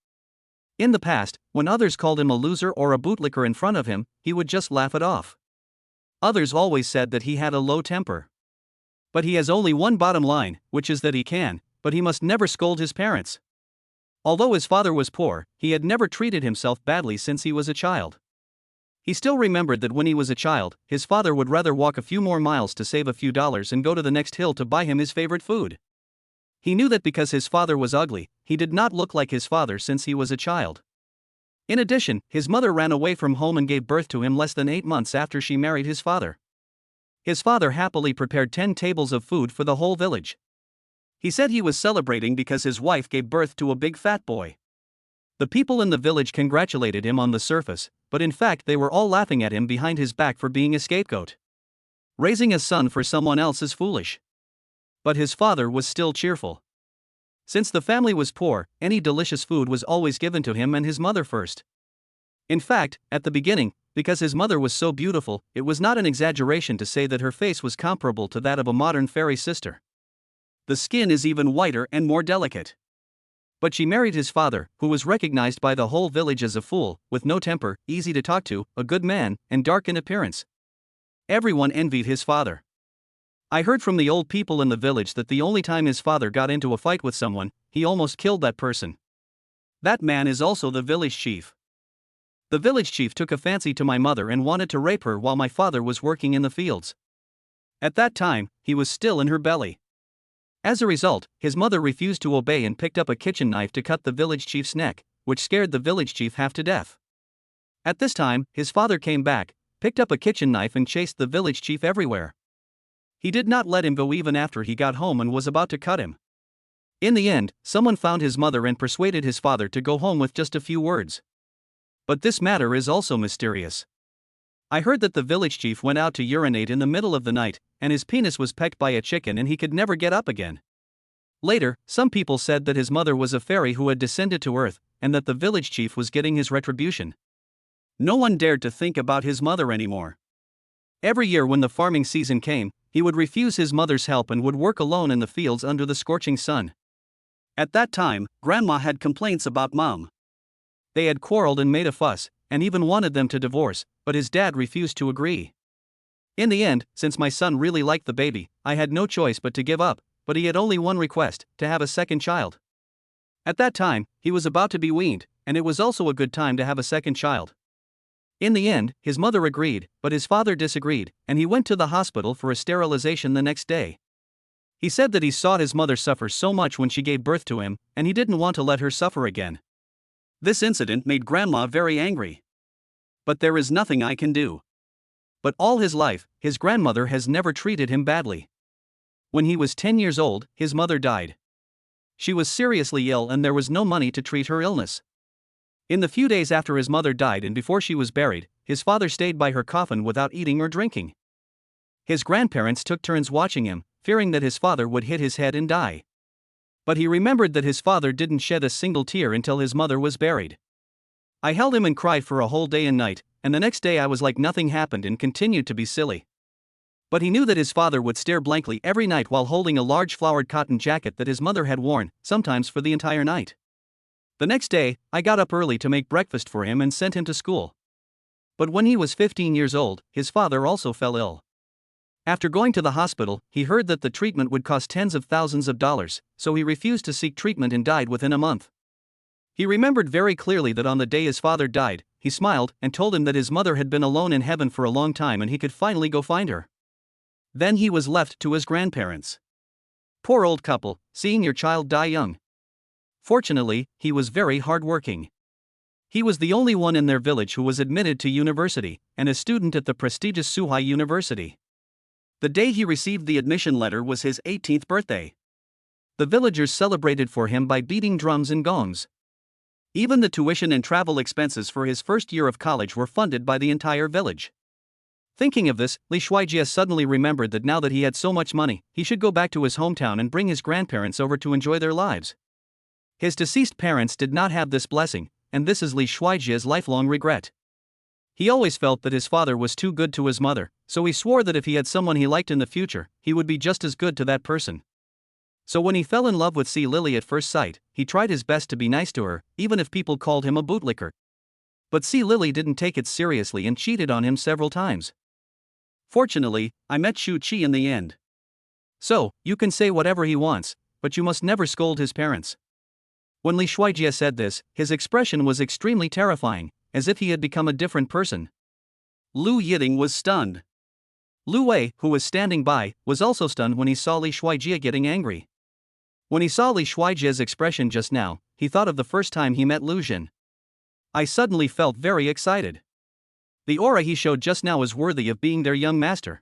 In the past, when others called him a loser or a bootlicker in front of him, he would just laugh it off. Others always said that he had a low temper. But he has only one bottom line, which is that he can, but he must never scold his parents. Although his father was poor, he had never treated himself badly since he was a child. He still remembered that when he was a child, his father would rather walk a few more miles to save a few dollars and go to the next hill to buy him his favorite food. He knew that because his father was ugly, he did not look like his father since he was a child. In addition, his mother ran away from home and gave birth to him less than 8 months after she married his father. His father happily prepared 10 tables of food for the whole village. He said he was celebrating because his wife gave birth to a big fat boy. The people in the village congratulated him on the surface, but in fact they were all laughing at him behind his back for being a scapegoat. Raising a son for someone else is foolish. But his father was still cheerful. Since the family was poor, any delicious food was always given to him and his mother first. In fact, at the beginning, because his mother was so beautiful, it was not an exaggeration to say that her face was comparable to that of a modern fairy sister. The skin is even whiter and more delicate. But she married his father, who was recognized by the whole village as a fool, with no temper, easy to talk to, a good man, and dark in appearance. Everyone envied his father. I heard from the old people in the village that the only time his father got into a fight with someone, he almost killed that person. That man is also the village chief. The village chief took a fancy to my mother and wanted to rape her while my father was working in the fields. At that time, he was still in her belly. As a result, his mother refused to obey and picked up a kitchen knife to cut the village chief's neck, which scared the village chief half to death. At this time, his father came back, picked up a kitchen knife and chased the village chief everywhere. He did not let him go even after he got home and was about to cut him. In the end, someone found his mother and persuaded his father to go home with just a few words. But this matter is also mysterious. I heard that the village chief went out to urinate in the middle of the night, and his penis was pecked by a chicken and he could never get up again. Later, some people said that his mother was a fairy who had descended to earth, and that the village chief was getting his retribution. No one dared to think about his mother anymore. Every year when the farming season came, he would refuse his mother's help and would work alone in the fields under the scorching sun. At that time, Grandma had complaints about Mom. They had quarreled and made a fuss, and even wanted them to divorce, but his dad refused to agree. In the end, since my son really liked the baby, I had no choice but to give up, but he had only one request, to have a second child. At that time, he was about to be weaned, and it was also a good time to have a second child. In the end, his mother agreed, but his father disagreed, and he went to the hospital for a sterilization the next day. He said that he saw his mother suffer so much when she gave birth to him, and he didn't want to let her suffer again. This incident made Grandma very angry. But there is nothing I can do. But all his life, his grandmother has never treated him badly. When he was 10 years old, his mother died. She was seriously ill and there was no money to treat her illness. In the few days after his mother died and before she was buried, his father stayed by her coffin without eating or drinking. His grandparents took turns watching him, fearing that his father would hit his head and die. But he remembered that his father didn't shed a single tear until his mother was buried. I held him and cried for a whole day and night, and the next day I was like nothing happened and continued to be silly. But he knew that his father would stare blankly every night while holding a large flowered cotton jacket that his mother had worn, sometimes for the entire night. The next day, I got up early to make breakfast for him and sent him to school. But when he was 15 years old, his father also fell ill. After going to the hospital, he heard that the treatment would cost tens of thousands of dollars, so he refused to seek treatment and died within a month. He remembered very clearly that on the day his father died, he smiled and told him that his mother had been alone in heaven for a long time and he could finally go find her. Then he was left to his grandparents. Poor old couple, seeing your child die young. Fortunately, he was very hardworking. He was the only one in their village who was admitted to university, and a student at the prestigious Shuchi University. The day he received the admission letter was his 18th birthday. The villagers celebrated for him by beating drums and gongs. Even the tuition and travel expenses for his first year of college were funded by the entire village. Thinking of this, Li Shuijie suddenly remembered that now that he had so much money, he should go back to his hometown and bring his grandparents over to enjoy their lives. His deceased parents did not have this blessing, and this is Li Shuijie's lifelong regret. He always felt that his father was too good to his mother, so he swore that if he had someone he liked in the future, he would be just as good to that person. So when he fell in love with C. Lily at first sight, he tried his best to be nice to her, even if people called him a bootlicker. But C. Lily didn't take it seriously and cheated on him several times. Fortunately, I met Shuchi in the end. So, you can say whatever he wants, but you must never scold his parents. When Li Shuijie said this, his expression was extremely terrifying, as if he had become a different person. Lu Yiting was stunned. Lu Wei, who was standing by, was also stunned when he saw Li Shuijie getting angry. When he saw Li Shuijie's expression just now, he thought of the first time he met Lu Jin. I suddenly felt very excited. The aura he showed just now was worthy of being their young master.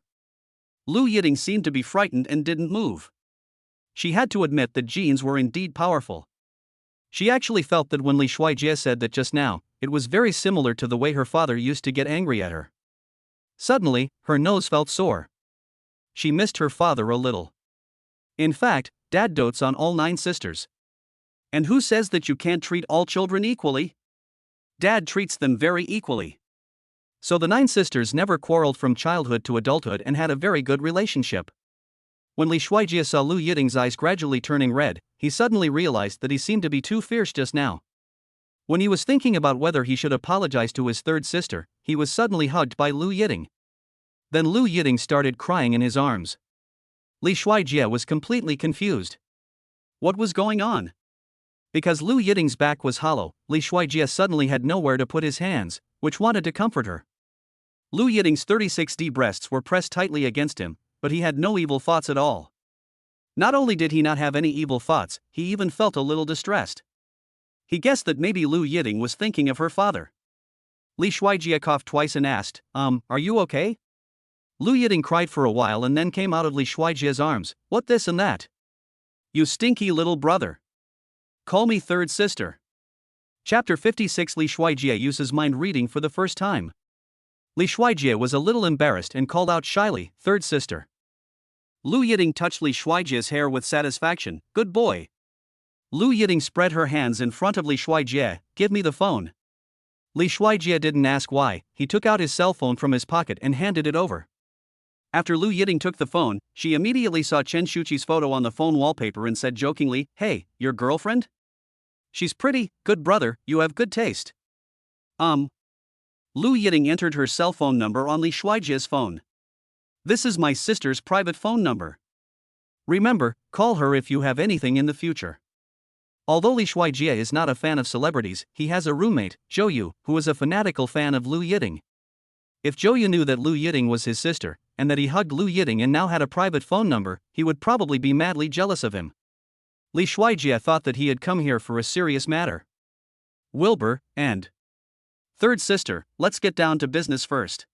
Lu Yiting seemed to be frightened and didn't move. She had to admit that genes were indeed powerful. She actually felt that when Li Shuijie said that just now, it was very similar to the way her father used to get angry at her. Suddenly, her nose felt sore. She missed her father a little. In fact, Dad dotes on all 9 sisters. And who says that you can't treat all children equally? Dad treats them very equally. So the 9 sisters never quarreled from childhood to adulthood and had a very good relationship. When Li Shuijie saw Lu Yiting's eyes gradually turning red, he suddenly realized that he seemed to be too fierce just now. When he was thinking about whether he should apologize to his third sister, he was suddenly hugged by Lu Yiting. Then Lu Yiting started crying in his arms. Li Shuijie was completely confused. What was going on? Because Lu Yiting's back was hollow, Li Shuijie suddenly had nowhere to put his hands, which wanted to comfort her. Lu Yiting's 36D breasts were pressed tightly against him, but he had no evil thoughts at all. Not only did he not have any evil thoughts, he even felt a little distressed. He guessed that maybe Lu Yiting was thinking of her father. Li Shuijie coughed twice and asked, are you okay? Lu Yiting cried for a while and then came out of Li Shuijie's arms, what this and that? You stinky little brother. Call me third sister. Chapter 56 Li Shuijie uses mind reading for the first time. Li Shuijie was a little embarrassed and called out shyly, third sister. Lu Yiting touched Li Shuijie's hair with satisfaction, good boy. Lu Yiting spread her hands in front of Li Shuijie, give me the phone. Li Shuijie didn't ask why, he took out his cell phone from his pocket and handed it over. After Lu Yiting took the phone, she immediately saw Chen Shuchi's photo on the phone wallpaper and said jokingly, hey, your girlfriend? She's pretty, good brother, you have good taste. Lu Yiting entered her cell phone number on Li Shuijie's phone. This is my sister's private phone number. Remember, call her if you have anything in the future. Although Li Shuijie is not a fan of celebrities, he has a roommate, Zhou, who is a fanatical fan of Lu Yiting. If Zhou knew that Lu Yiting was his sister, and that he hugged Lu Yiting and now had a private phone number, he would probably be madly jealous of him. Li Shuijie thought that he had come here for a serious matter. Wilbur, and third sister, let's get down to business first.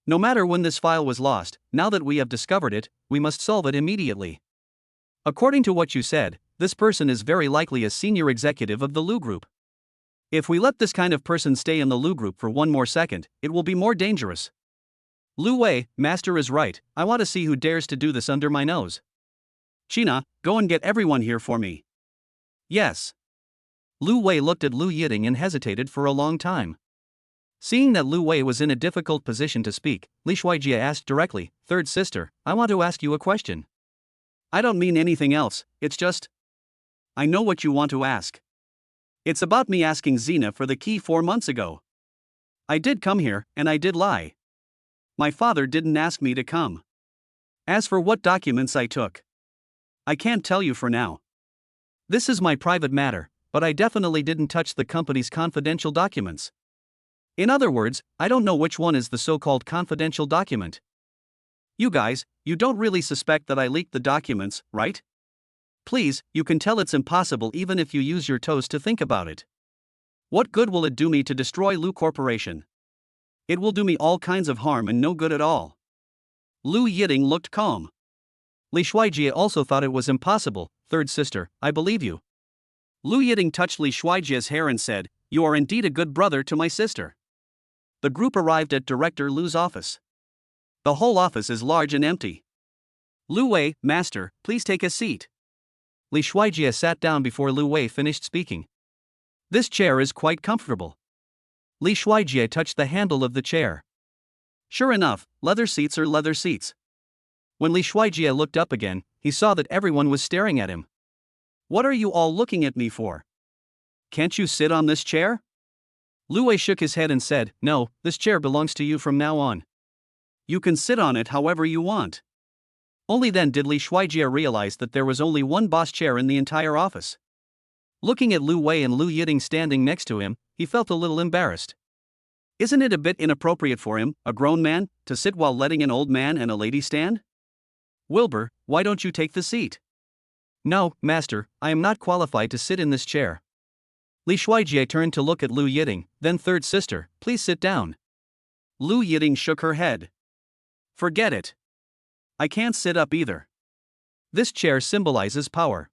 No matter when this file was lost, now that we have discovered it, we must solve it immediately. According to what you said, this person is very likely a senior executive of the Lu Group. If we let this kind of person stay in the Lu Group for one more second, it will be more dangerous. Lu Wei, master is right, I want to see who dares to do this under my nose. China, go and get everyone here for me. Yes. Lu Wei looked at Lu Yiding and hesitated for a long time. Seeing that Lu Wei was in a difficult position to speak, Li Shuijie asked directly, "Third sister, I want to ask you a question." "I don't mean anything else, it's just... I know what you want to ask. It's about me asking Xena for the key 4 months ago. I did come here, and I did lie. My father didn't ask me to come. As for what documents I took, I can't tell you for now. This is my private matter, but I definitely didn't touch the company's confidential documents. In other words, I don't know which one is the so-called confidential document. You guys, you don't really suspect that I leaked the documents, right? Please, you can tell it's impossible even if you use your toes to think about it. What good will it do me to destroy Lu Corporation? It will do me all kinds of harm and no good at all." Lu Yiding looked calm. Li Shuijie also thought it was impossible. "Third sister, I believe you." Lu Yiding touched Li Shuijie's hair and said, "You are indeed a good brother to my sister." The group arrived at Director Lu's office. The whole office is large and empty. "Lu Wei, master, please take a seat." Li Shuijie sat down before Lu Wei finished speaking. "This chair is quite comfortable." Li Shuijie touched the handle of the chair. Sure enough, leather seats are leather seats. When Li Shuijie looked up again, he saw that everyone was staring at him. "What are you all looking at me for? Can't you sit on this chair?" Lu Wei shook his head and said, "No, this chair belongs to you from now on. You can sit on it however you want." Only then did Li Shuijie realize that there was only one boss chair in the entire office. Looking at Lu Wei and Lu Yiding standing next to him, he felt a little embarrassed. Isn't it a bit inappropriate for him, a grown man, to sit while letting an old man and a lady stand? "Wilbur, why don't you take the seat?" "No, master, I am not qualified to sit in this chair." Li Shuijie turned to look at Lu Yiding, then "Third sister, please sit down." Lu Yiding shook her head. "Forget it. I can't sit up either. This chair symbolizes power.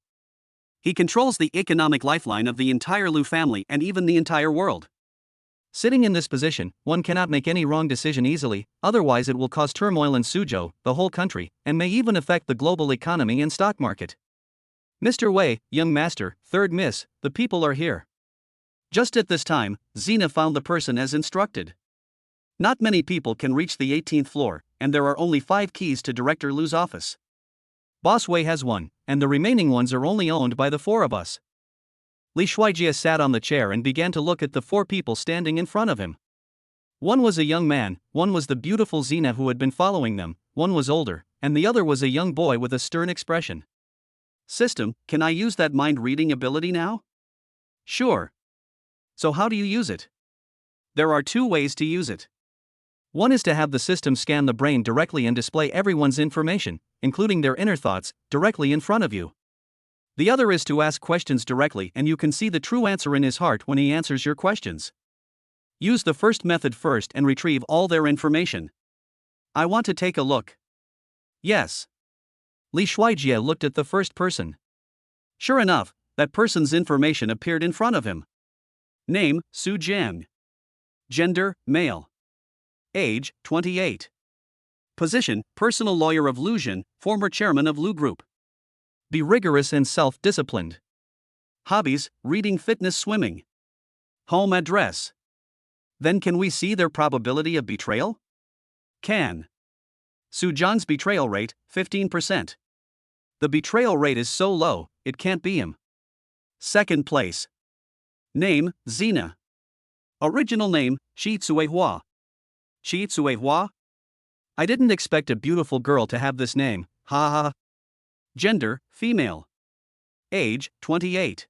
He controls the economic lifeline of the entire Lu family and even the entire world. Sitting in this position, one cannot make any wrong decision easily, otherwise it will cause turmoil in Suzhou, the whole country, and may even affect the global economy and stock market. Mr. Wei, young master, third miss, the people are here." Just at this time, Xena found the person as instructed. Not many people can reach the 18th floor, and there are only 5 keys to Director Lu's office. Boss Wei has one, and the remaining ones are only owned by the 4 of us. Li Shuijie sat on the chair and began to look at the 4 people standing in front of him. One was a young man, one was the beautiful Xena who had been following them, one was older, and the other was a young boy with a stern expression. "System, can I use that mind-reading ability now?" "Sure. So how do you use it?" "There are 2 ways to use it. One is to have the system scan the brain directly and display everyone's information, including their inner thoughts, directly in front of you. The other is to ask questions directly and you can see the true answer in his heart when he answers your questions. Use the first method first and retrieve all their information. I want to take a look." "Yes." Li Shuijie looked at the first person. Sure enough, that person's information appeared in front of him. Name, Su Jiang. Gender, male. Age, 28. Position, personal lawyer of Lu Jin, former chairman of Lu Group. Be rigorous and self-disciplined. Hobbies, reading, fitness, swimming. Home address. Then can we see their probability of betrayal? Can. Su Jiang's betrayal rate, 15%. The betrayal rate is so low, it can't be him. Second place. Name, Xena. Original name, Shi Tsuehua. Shi Tsuehua? I didn't expect a beautiful girl to have this name, ha ha. Gender, female. Age, 28.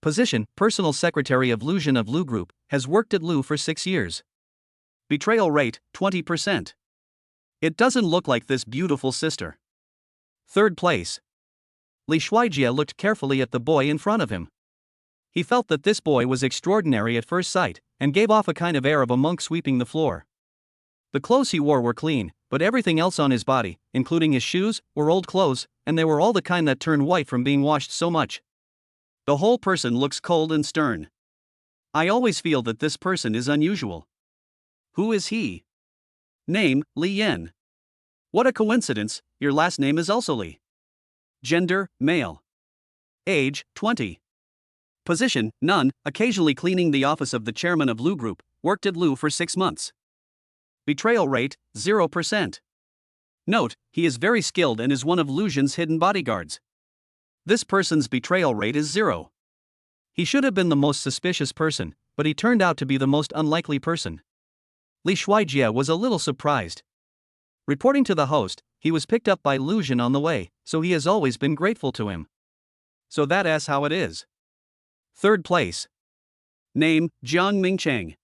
Position, personal secretary of Lu Jin of Lu Group, has worked at Lu for 6 years. Betrayal rate, 20%. It doesn't look like this beautiful sister. Third place. Li Shuijie looked carefully at the boy in front of him. He felt that this boy was extraordinary at first sight, and gave off a kind of air of a monk sweeping the floor. The clothes he wore were clean, but everything else on his body, including his shoes, were old clothes, and they were all the kind that turn white from being washed so much. The whole person looks cold and stern. I always feel that this person is unusual. Who is he? Name, Li Yan. What a coincidence, your last name is also Li. Gender, male. Age, 20. Position, none, occasionally cleaning the office of the chairman of Lu Group, worked at Lu for 6 months. Betrayal rate, 0%. Note, he is very skilled and is one of Lu Xun's hidden bodyguards. This person's betrayal rate is 0. He should have been the most suspicious person, but he turned out to be the most unlikely person. Li Shuijie was a little surprised. Reporting to the host, he was picked up by Lu Xun on the way, so he has always been grateful to him. So that's how it is. Third place. Name, Jiang Mingcheng.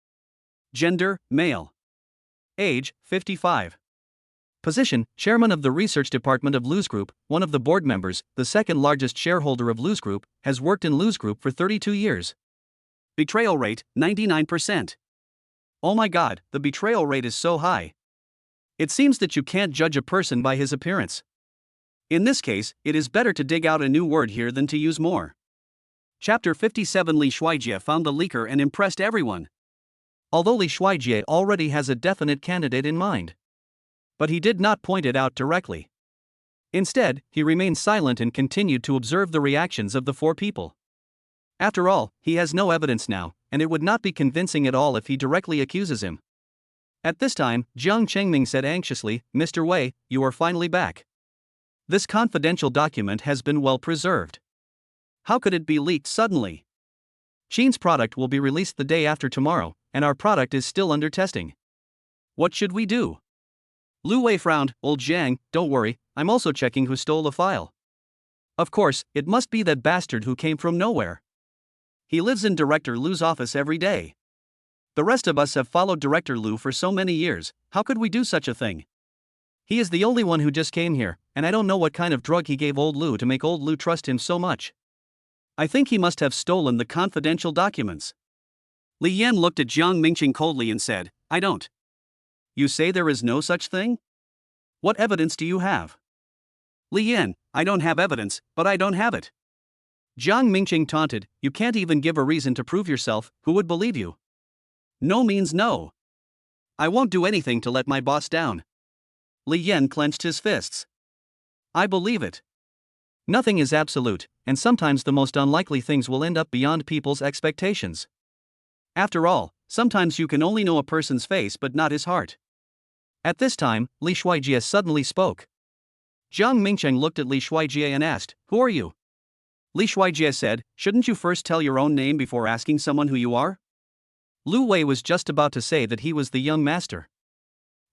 Gender, male. Age, 55. Position, chairman of the research department of Lu's Group, one of the board members, the second largest shareholder of Lu's Group, has worked in Lu's Group for 32 years. Betrayal rate, 99%. Oh my god, the betrayal rate is so high. It seems that you can't judge a person by his appearance. In this case, it is better to dig out a new word here than to use more. Chapter 57. Li Shuijie found the leaker and impressed everyone. Although Li Shuijie already has a definite candidate in mind. But he did not point it out directly. Instead, he remained silent and continued to observe the reactions of the 4 people. After all, he has no evidence now, and it would not be convincing at all if he directly accuses him. At this time, Jiang Chengming said anxiously, "Mr. Wei, you are finally back. This confidential document has been well preserved. How could it be leaked suddenly? Qin's product will be released the day after tomorrow, and our product is still under testing. What should we do?" Lu Wei frowned. "Old Jiang, don't worry, I'm also checking who stole the file. Of course, it must be that bastard who came from nowhere. He lives in Director Lu's office every day. The rest of us have followed Director Lu for so many years, how could we do such a thing? He is the only one who just came here, and I don't know what kind of drug he gave old Lu to make old Lu trust him so much. I think he must have stolen the confidential documents." Li Yan looked at Jiang Mingcheng coldly and said, "I don't. You say there is no such thing? What evidence do you have?" Li Yan, "I don't have evidence, but I don't have it." Jiang Mingcheng taunted, "You can't even give a reason to prove yourself, who would believe you? No means no. I won't do anything to let my boss down." Li Yan clenched his fists. "I believe it. Nothing is absolute, and sometimes the most unlikely things will end up beyond people's expectations. After all, sometimes you can only know a person's face but not his heart." At this time, Li Shuijie suddenly spoke. Jiang Mingcheng looked at Li Shuijie and asked, "Who are you?" Li Shuijie said, "Shouldn't you first tell your own name before asking someone who you are?" Lu Wei was just about to say that he was the young master.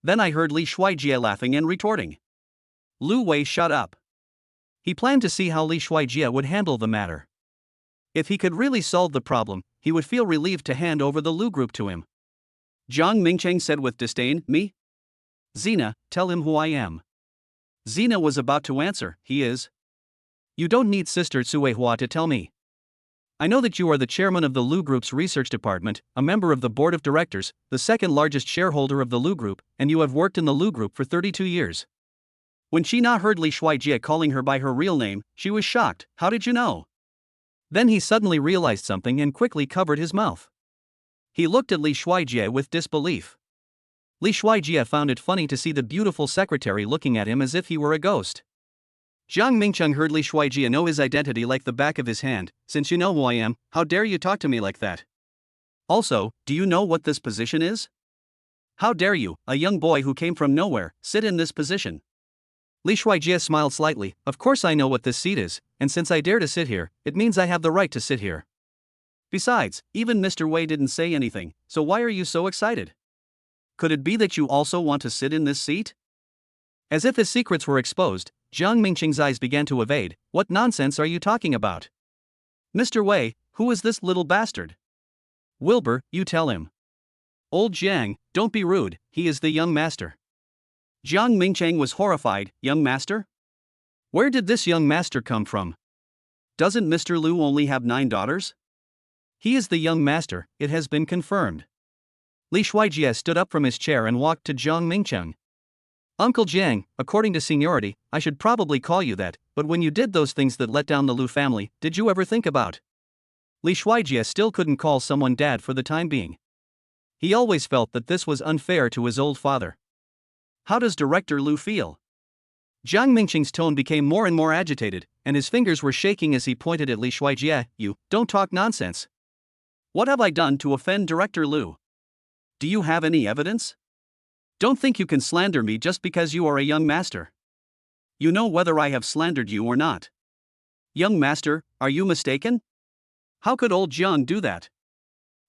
Then I heard Li Shuijie laughing and retorting. Lu Wei shut up. He planned to see how Li Shuijie would handle the matter. If he could really solve the problem, he would feel relieved to hand over the Lu Group to him. Jiang Mingcheng said with disdain, "Me? Zina, tell him who I am." Zina was about to answer, "He is." "You don't need Sister Tsuehua to tell me. I know that you are the chairman of the Lu Group's research department, a member of the board of directors, the second largest shareholder of the Lu Group, and you have worked in the Lu Group for 32 years. When Shina heard Li Shuijie calling her by her real name, she was shocked. "How did you know?" Then he suddenly realized something and quickly covered his mouth. He looked at Li Shuijie with disbelief. Li Shuijie found it funny to see the beautiful secretary looking at him as if he were a ghost. Jiang Mingcheng heard Li Shuijie know his identity like the back of his hand. "Since you know who I am, how dare you talk to me like that? Also, do you know what this position is? How dare you, a young boy who came from nowhere, sit in this position?" Li Shuijie smiled slightly. "Of course I know what this seat is, and since I dare to sit here, it means I have the right to sit here. Besides, even Mr. Wei didn't say anything, so why are you so excited? Could it be that you also want to sit in this seat?" As if his secrets were exposed, Jiang Mingcheng's eyes began to evade. "What nonsense are you talking about? Mr. Wei, who is this little bastard? Wilbur, you tell him." "Old Jiang, don't be rude, he is the young master." Jiang Mingcheng was horrified. "Young master? Where did this young master come from? Doesn't Mr. Lu only have 9 daughters? He is the young master, it has been confirmed." Li Shuijie stood up from his chair and walked to Jiang Mingcheng. Uncle Jiang, according to seniority, I should probably call you that, but when you did those things that let down the Lu family, did you ever think about? Li Shuijie still couldn't call someone dad for the time being. He always felt that this was unfair to his old father. How does Director Lu feel? Jiang Mingcheng's tone became more and more agitated, and his fingers were shaking as he pointed at Li Shuijie. You, don't talk nonsense. What have I done to offend Director Lu? Do you have any evidence? Don't think you can slander me just because you are a young master. You know whether I have slandered you or not. Young master, are you mistaken? How could old Jiang do that?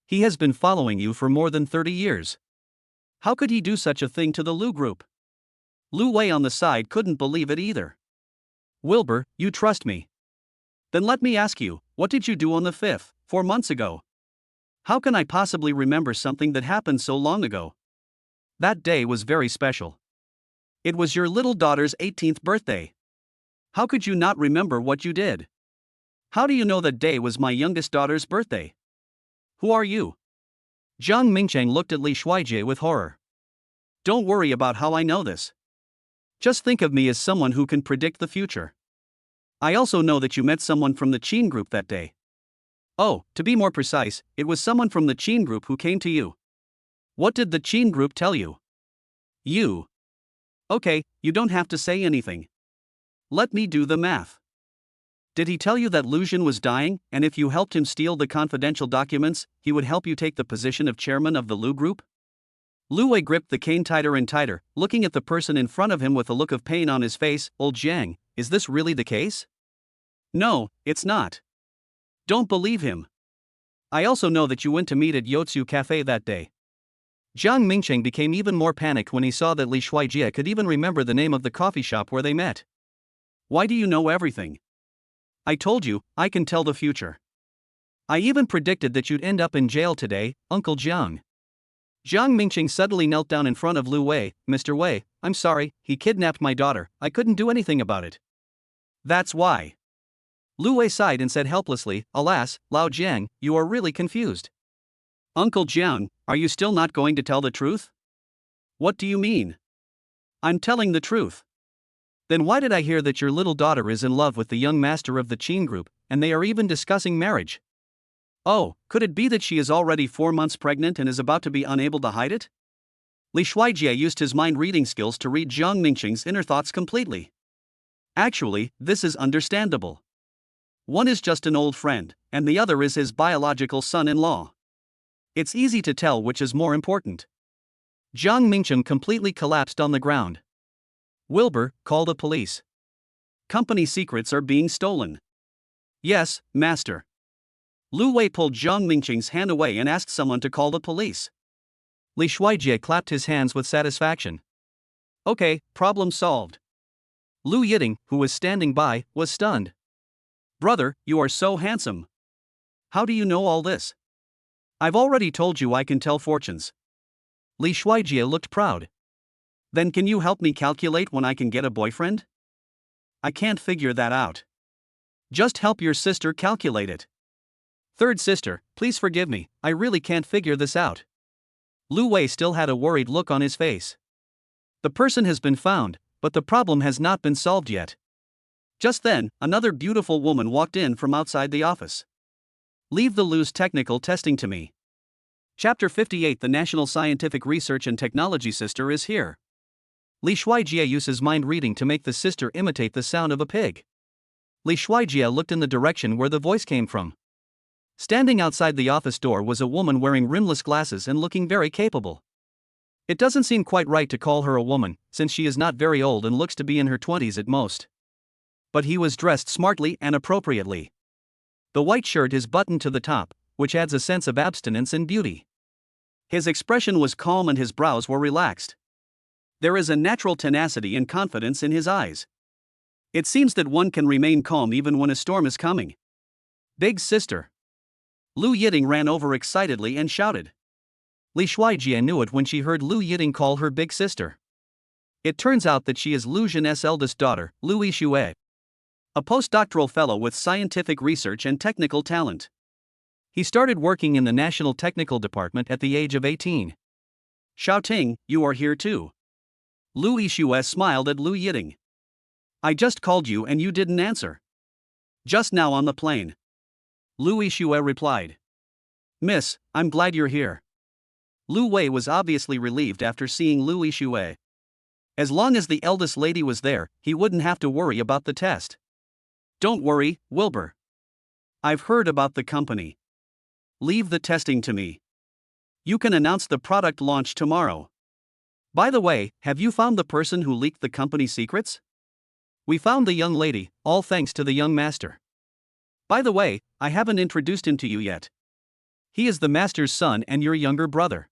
He has been following you for more than 30 years. How could he do such a thing to the Lu group? Lu Wei on the side couldn't believe it either. Wilbur, you trust me. Then let me ask you, what did you do on the 5th, 4 months ago? How can I possibly remember something that happened so long ago? That day was very special. It was your little daughter's 18th birthday. How could you not remember what you did? How do you know that day was my youngest daughter's birthday? Who are you? Jiang Mingcheng looked at Li Shuijie with horror. Don't worry about how I know this. Just think of me as someone who can predict the future. I also know that you met someone from the Qin group that day. Oh, to be more precise, it was someone from the Qin group who came to you. What did the Qin group tell you? You. Okay, you don't have to say anything. Let me do the math. Did he tell you that Lu Xun was dying, and if you helped him steal the confidential documents, he would help you take the position of chairman of the Lu group? Lu Wei gripped the cane tighter and tighter, looking at the person in front of him with a look of pain on his face. Old Jiang, is this really the case? No, it's not. Don't believe him. I also know that you went to meet at Yotsu Cafe that day. Jiang Mingcheng became even more panicked when he saw that Li Shuijie could even remember the name of the coffee shop where they met. Why do you know everything? I told you, I can tell the future. I even predicted that you'd end up in jail today, Uncle Jiang. Jiang Mingcheng suddenly knelt down in front of Lu Wei. Mr. Wei, I'm sorry, he kidnapped my daughter, I couldn't do anything about it. That's why. Lu Wei sighed and said helplessly, Alas, Lao Jiang, you are really confused. Uncle Jiang, are you still not going to tell the truth? What do you mean? I'm telling the truth. Then why did I hear that your little daughter is in love with the young master of the Qin group, and they are even discussing marriage? Oh, could it be that she is already 4 months pregnant and is about to be unable to hide it? Li Shuijie used his mind-reading skills to read Jiang Mingcheng's inner thoughts completely. Actually, this is understandable. One is just an old friend, and the other is his biological son-in-law. It's easy to tell which is more important. Jiang Mingcheng completely collapsed on the ground. Wilbur, call the police. Company secrets are being stolen. Yes, master. Lu Wei pulled Jiang Mingcheng's hand away and asked someone to call the police. Li Shuijie clapped his hands with satisfaction. Okay, problem solved. Lu Yiting, who was standing by, was stunned. Brother, you are so handsome. How do you know all this? I've already told you I can tell fortunes. Li Shuijie looked proud. Then can you help me calculate when I can get a boyfriend? I can't figure that out. Just help your sister calculate it. Third sister, please forgive me, I really can't figure this out. Lu Wei still had a worried look on his face. The person has been found, but the problem has not been solved yet. Just then, another beautiful woman walked in from outside the office. Leave the Lu's technical testing to me. Chapter 58 The National Scientific Research and Technology Sister is here. Li Shuijie uses mind reading to make the sister imitate the sound of a pig. Li Shuijie looked in the direction where the voice came from. Standing outside the office door was a woman wearing rimless glasses and looking very capable. It doesn't seem quite right to call her a woman, since she is not very old and looks to be in her 20s at most. But he was dressed smartly and appropriately. The white shirt is buttoned to the top, which adds a sense of abstinence and beauty. His expression was calm and his brows were relaxed. There is a natural tenacity and confidence in his eyes. It seems that one can remain calm even when a storm is coming. Big sister. Lu Yiting ran over excitedly and shouted. Li Shuijie knew it when she heard Lu Yiting call her big sister. It turns out that she is Lu Xun's eldest daughter, Lu Yixue. A postdoctoral fellow with scientific research and technical talent. He started working in the National Technical Department at the age of 18. Shouting, you are here too. Lu Yixue smiled at Lu Yiting. I just called you and you didn't answer. Just now on the plane. Lu Yixue replied. Miss, I'm glad you're here. Lu Wei was obviously relieved after seeing Lu Yixue. As long as the eldest lady was there, he wouldn't have to worry about the test. Don't worry, Wilbur. I've heard about the company. Leave the testing to me. You can announce the product launch tomorrow. By the way, have you found the person who leaked the company secrets? We found the young lady, all thanks to the young master. By the way, I haven't introduced him to you yet. He is the master's son and your younger brother.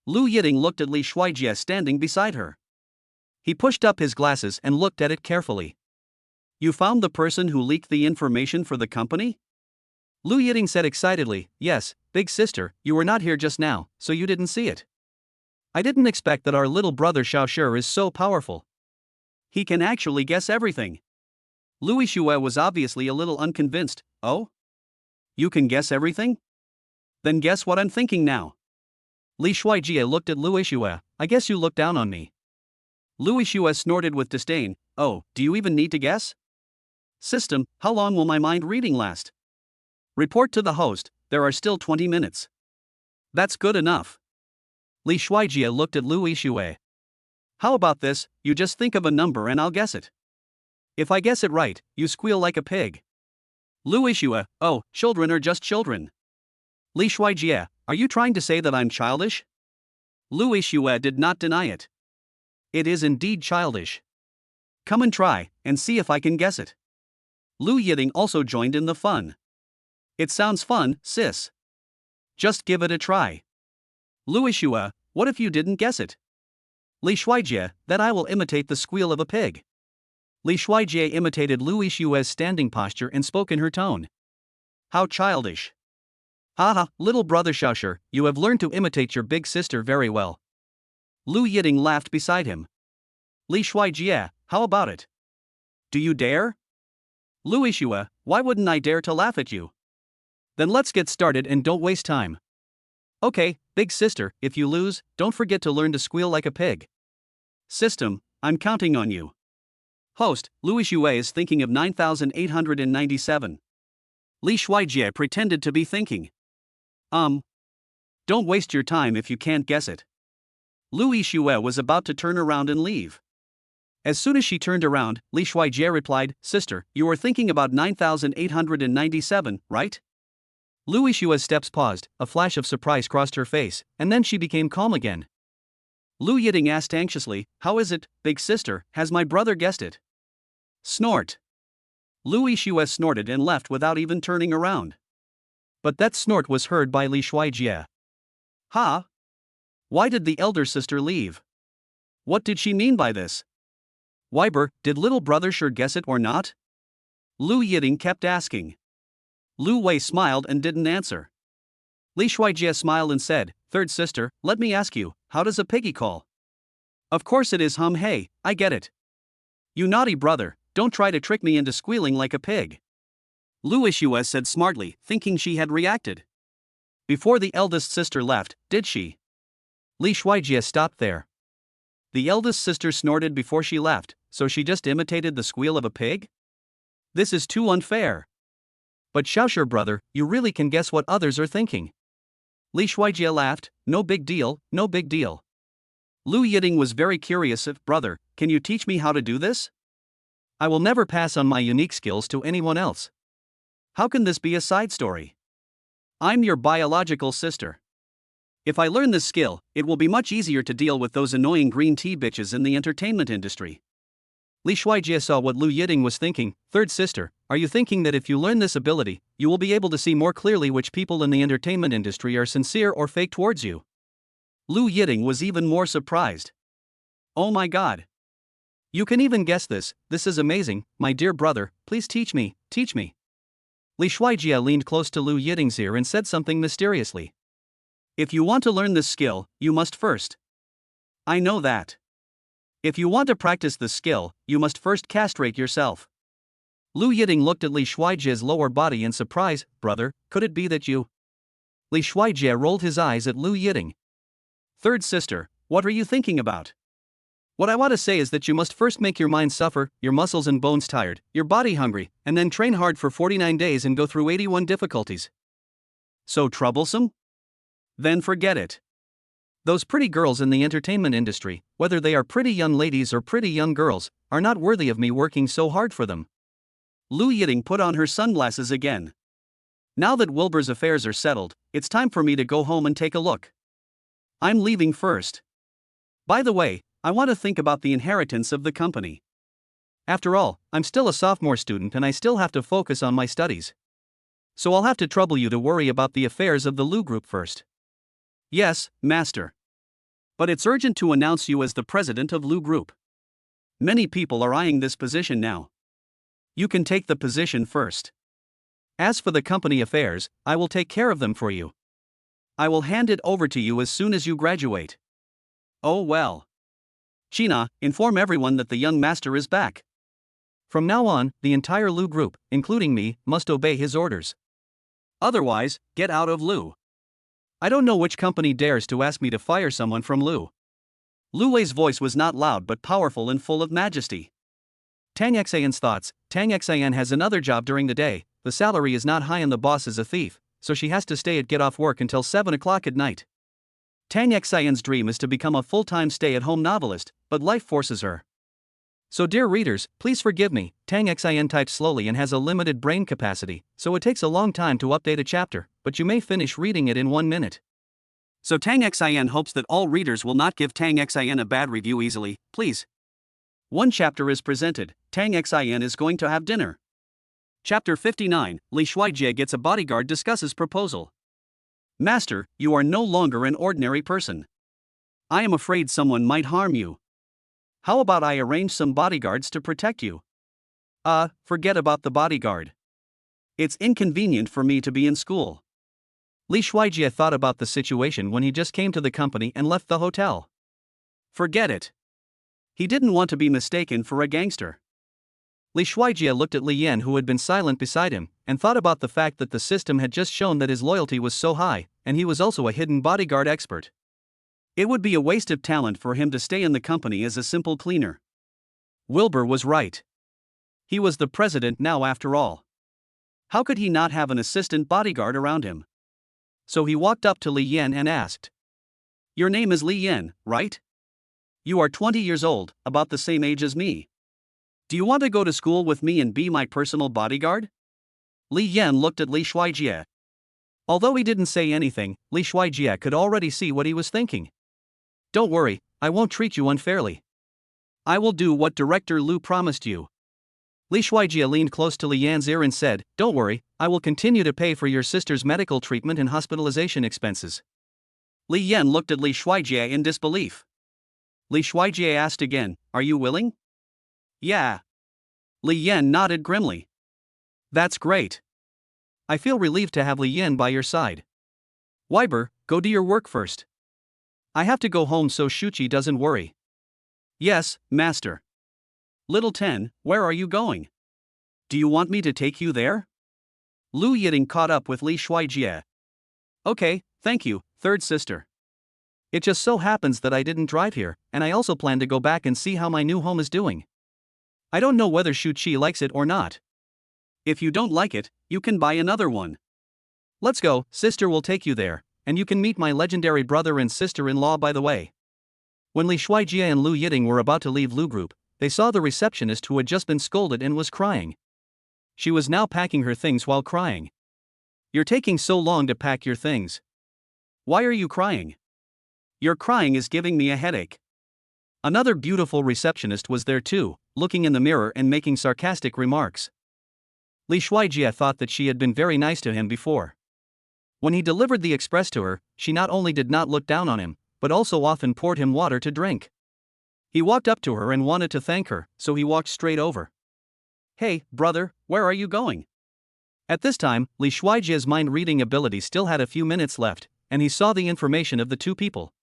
Lu Yiting looked at Li Shuijie standing beside her. He pushed up his glasses and looked at it carefully. You found the person who leaked the information for the company? Lu Yiting said excitedly, yes, big sister, you were not here just now, so you didn't see it. I didn't expect that our little brother Xiaoshi is so powerful. He can actually guess everything. Lu Yixue was obviously a little unconvinced. Oh? You can guess everything? Then guess what I'm thinking now. Li Shuijie looked at Lu Yixue. I guess you look down on me. Lu Yixue snorted with disdain. Oh, do you even need to guess? System, how long will my mind reading last? Report to the host, there are still 20 minutes. That's good enough. Li Shuijie looked at Lu Yixue. How about this, you just think of a number and I'll guess it. If I guess it right, you squeal like a pig. Lu Yixue, oh, children are just children. Li Shuijie, are you trying to say that I'm childish? Lu Yixue did not deny it. It is indeed childish. Come and try, and see if I can guess it. Lu Yiting also joined in the fun. It sounds fun, sis. Just give it a try. Lu Yixue, what if you didn't guess it? Li Shuijie, then I will imitate the squeal of a pig. Li Shuijie imitated Lu Yixue's standing posture and spoke in her tone. How childish. Haha, little brother Xiaoshi, you have learned to imitate your big sister very well. Lu Yiting laughed beside him. Li Shuijie, how about it? Do you dare? Lu Yixue, why wouldn't I dare to laugh at you? Then let's get started and don't waste time. Okay, big sister, if you lose, don't forget to learn to squeal like a pig. System, I'm counting on you. Host, Lu Yixue is thinking of 9,897. Li Shuijie pretended to be thinking. Don't waste your time if you can't guess it. Lu Yixue was about to turn around and leave. As soon as she turned around, Li Shuijie replied, Sister, you are thinking about 9,897, right? Lu Yixue's steps paused, a flash of surprise crossed her face, and then she became calm again. Lu Yiting asked anxiously, How is it, big sister, has my brother guessed it? Snort. Lu Yixue snorted and left without even turning around. But that snort was heard by Li Shuijie. Ha? Why did the elder sister leave? What did she mean by this? Wilbur, did little brother sure guess it or not? Lu Yiting kept asking. Lu Wei smiled and didn't answer. Li Shuijie smiled and said, Third sister, let me ask you, how does a piggy call? Of course it is hey, I get it. You naughty brother, don't try to trick me into squealing like a pig. Lu Yixue said smartly, thinking she had reacted. Before the eldest sister left, did she? Li Shuijie stopped there. The eldest sister snorted before she left, so she just imitated the squeal of a pig? This is too unfair. But Xiaoshi brother, you really can guess what others are thinking. Li Shuijie laughed, no big deal, no big deal. Lu Yiting was very curious if, brother, can you teach me how to do this? I will never pass on my unique skills to anyone else. How can this be a side story? I'm your biological sister. If I learn this skill, it will be much easier to deal with those annoying green tea bitches in the entertainment industry. Li Shuijie saw what Lu Yiting was thinking. Third sister, are you thinking that if you learn this ability, you will be able to see more clearly which people in the entertainment industry are sincere or fake towards you? Lu Yiting was even more surprised. Oh my god. You can even guess this is amazing, my dear brother, please teach me, teach me. Li Shuijie leaned close to Lu Yiting's ear and said something mysteriously. If you want to learn this skill, you must first. I know that. If you want to practice this skill, you must first castrate yourself. Lu Yiting looked at Li Shuijie's lower body in surprise. Brother, could it be that you? Li Shuijie rolled his eyes at Lu Yiting. Third sister, what are you thinking about? What I want to say is that you must first make your mind suffer, your muscles and bones tired, your body hungry, and then train hard for 49 days and go through 81 difficulties. So troublesome? Then forget it. Those pretty girls in the entertainment industry, whether they are pretty young ladies or pretty young girls, are not worthy of me working so hard for them. Lu Yiding put on her sunglasses again. Now that Wilbur's affairs are settled, it's time for me to go home and take a look. I'm leaving first. By the way, I want to think about the inheritance of the company. After all, I'm still a sophomore student and I still have to focus on my studies. So I'll have to trouble you to worry about the affairs of the Lu Group first. Yes, master. But it's urgent to announce you as the president of Lu Group. Many people are eyeing this position now. You can take the position first. As for the company affairs, I will take care of them for you. I will hand it over to you as soon as you graduate. Oh well. China, inform everyone that the young master is back. From now on, the entire Lu Group, including me, must obey his orders. Otherwise, get out of Lu. I don't know which company dares to ask me to fire someone from Lu. Lu Wei's voice was not loud but powerful and full of majesty. Tang Xian's thoughts, Tang Xian has another job during the day, the salary is not high and the boss is a thief, so she has to stay at get off work until 7 o'clock at night. Tang Xian's dream is to become a full-time stay-at-home novelist, but life forces her. So dear readers, please forgive me, Tang Xian types slowly and has a limited brain capacity, so it takes a long time to update a chapter, but you may finish reading it in 1 minute. So Tang Xian hopes that all readers will not give Tang Xian a bad review easily, please. One chapter is presented, Tang Xian is going to have dinner. Chapter 59, Li Shuijie gets a bodyguard discusses proposal. Master, you are no longer an ordinary person. I am afraid someone might harm you. How about I arrange some bodyguards to protect you? Forget about the bodyguard. It's inconvenient for me to be in school. Li Shuijie thought about the situation when he just came to the company and left the hotel. Forget it. He didn't want to be mistaken for a gangster. Li Shuijie looked at Li Yan, who had been silent beside him, and thought about the fact that the system had just shown that his loyalty was so high, and he was also a hidden bodyguard expert. It would be a waste of talent for him to stay in the company as a simple cleaner. Wilbur was right. He was the president now after all. How could he not have an assistant bodyguard around him? So he walked up to Li Yan and asked. Your name is Li Yan, right? You are 20 years old, about the same age as me. Do you want to go to school with me and be my personal bodyguard? Li Yan looked at Li Shuijie. Although he didn't say anything, Li Shuijie could already see what he was thinking. Don't worry, I won't treat you unfairly. I will do what Director Lu promised you. Li Shuijie leaned close to Li Yan's ear and said, Don't worry, I will continue to pay for your sister's medical treatment and hospitalization expenses. Li Yan looked at Li Shuijie in disbelief. Li Shuijie asked again, Are you willing? Yeah. Li Yan nodded grimly. That's great. I feel relieved to have Li Yan by your side. Weiber, go do your work first. I have to go home so Shuchi doesn't worry. Yes, master. Little Ten, where are you going? Do you want me to take you there? Lu Yiding caught up with Li Shuijie. Okay, thank you, third sister. It just so happens that I didn't drive here, and I also plan to go back and see how my new home is doing. I don't know whether Shuchi likes it or not. If you don't like it, you can buy another one. Let's go, sister will take you there, and you can meet my legendary brother and sister-in-law by the way. When Li Shuijie and Lu Yiding were about to leave Lu Group, they saw the receptionist who had just been scolded and was crying. She was now packing her things while crying. You're taking so long to pack your things. Why are you crying? Your crying is giving me a headache. Another beautiful receptionist was there too, looking in the mirror and making sarcastic remarks. Li Shuijie thought that she had been very nice to him before. When he delivered the express to her, she not only did not look down on him, but also often poured him water to drink. He walked up to her and wanted to thank her, so he walked straight over. Hey, brother, where are you going? At this time, Li Shuijie's mind-reading ability still had a few minutes left, and he saw the information of the two people.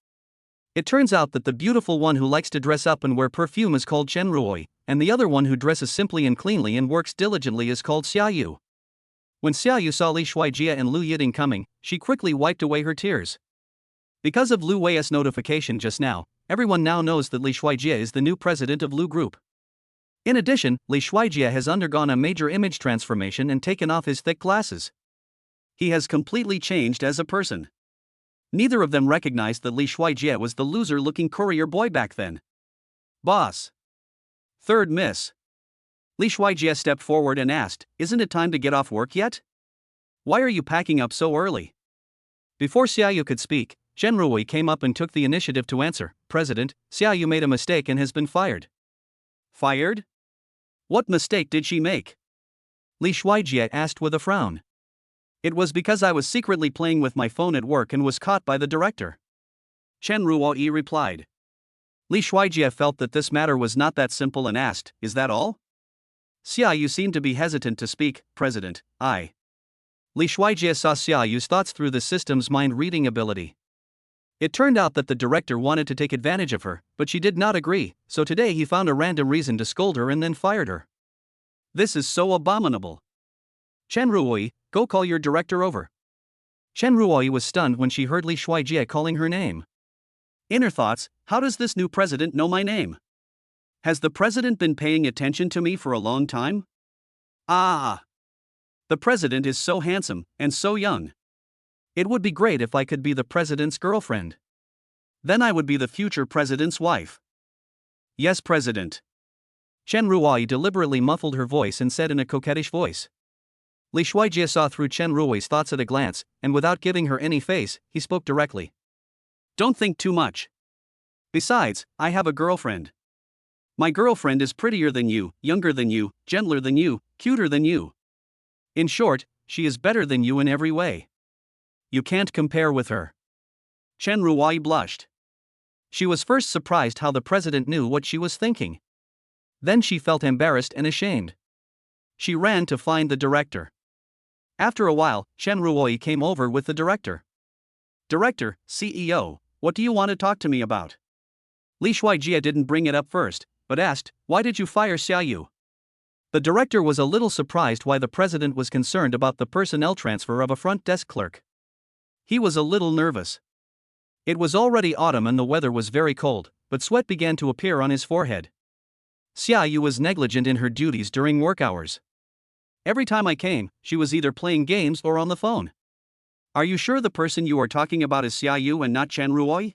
It turns out that the beautiful one who likes to dress up and wear perfume is called Chen Ruoi, and the other one who dresses simply and cleanly and works diligently is called Xiaoyu. When Xiaoyu saw Li Shuijie and Lu Yiding coming, she quickly wiped away her tears. Because of Lu Wei's notification just now, everyone now knows that Li Shuijie is the new president of Lu Group. In addition, Li Shuijie has undergone a major image transformation and taken off his thick glasses. He has completely changed as a person. Neither of them recognized that Li Shuijie was the loser-looking courier boy back then. Boss. Third miss. Li Shuijie stepped forward and asked, "Isn't it time to get off work yet? Why are you packing up so early?" Before Xiaoyu could speak, Chen Rui came up and took the initiative to answer. "President, Xiaoyu made a mistake and has been fired." Fired? What mistake did she make? Li Shuijie asked with a frown. "It was because I was secretly playing with my phone at work and was caught by the director." Chen Rui replied. Li Shuijie felt that this matter was not that simple and asked, "Is that all?" Xiaoyu seemed to be hesitant to speak. "President, Li Shuijie saw Xiaoyu's thoughts through the system's mind-reading ability. It turned out that the director wanted to take advantage of her, but she did not agree, so today he found a random reason to scold her and then fired her. This is so abominable. Chen Rui, go call your director over. Chen Rui was stunned when she heard Li Shuijie calling her name. Inner thoughts, how does this new president know my name? Has the president been paying attention to me for a long time? The president is so handsome, and so young. It would be great if I could be the president's girlfriend. Then I would be the future president's wife. Yes, President. Chen Rui deliberately muffled her voice and said in a coquettish voice. Li Shuijie saw through Chen Rui's thoughts at a glance, and without giving her any face, he spoke directly. Don't think too much. Besides, I have a girlfriend. My girlfriend is prettier than you, younger than you, gentler than you, cuter than you. In short, she is better than you in every way. You can't compare with her. Chen Rui blushed. She was first surprised how the president knew what she was thinking. Then she felt embarrassed and ashamed. She ran to find the director. After a while, Chen Rui came over with the director. Director, CEO, what do you want to talk to me about? Li Shuijie didn't bring it up first, but asked, "Why did you fire Xiaoyu?" The director was a little surprised why the president was concerned about the personnel transfer of a front desk clerk. He was a little nervous. It was already autumn and the weather was very cold, but sweat began to appear on his forehead. Xiaoyu was negligent in her duties during work hours. Every time I came, she was either playing games or on the phone. Are you sure the person you are talking about is Xiaoyu and not Chen Rui?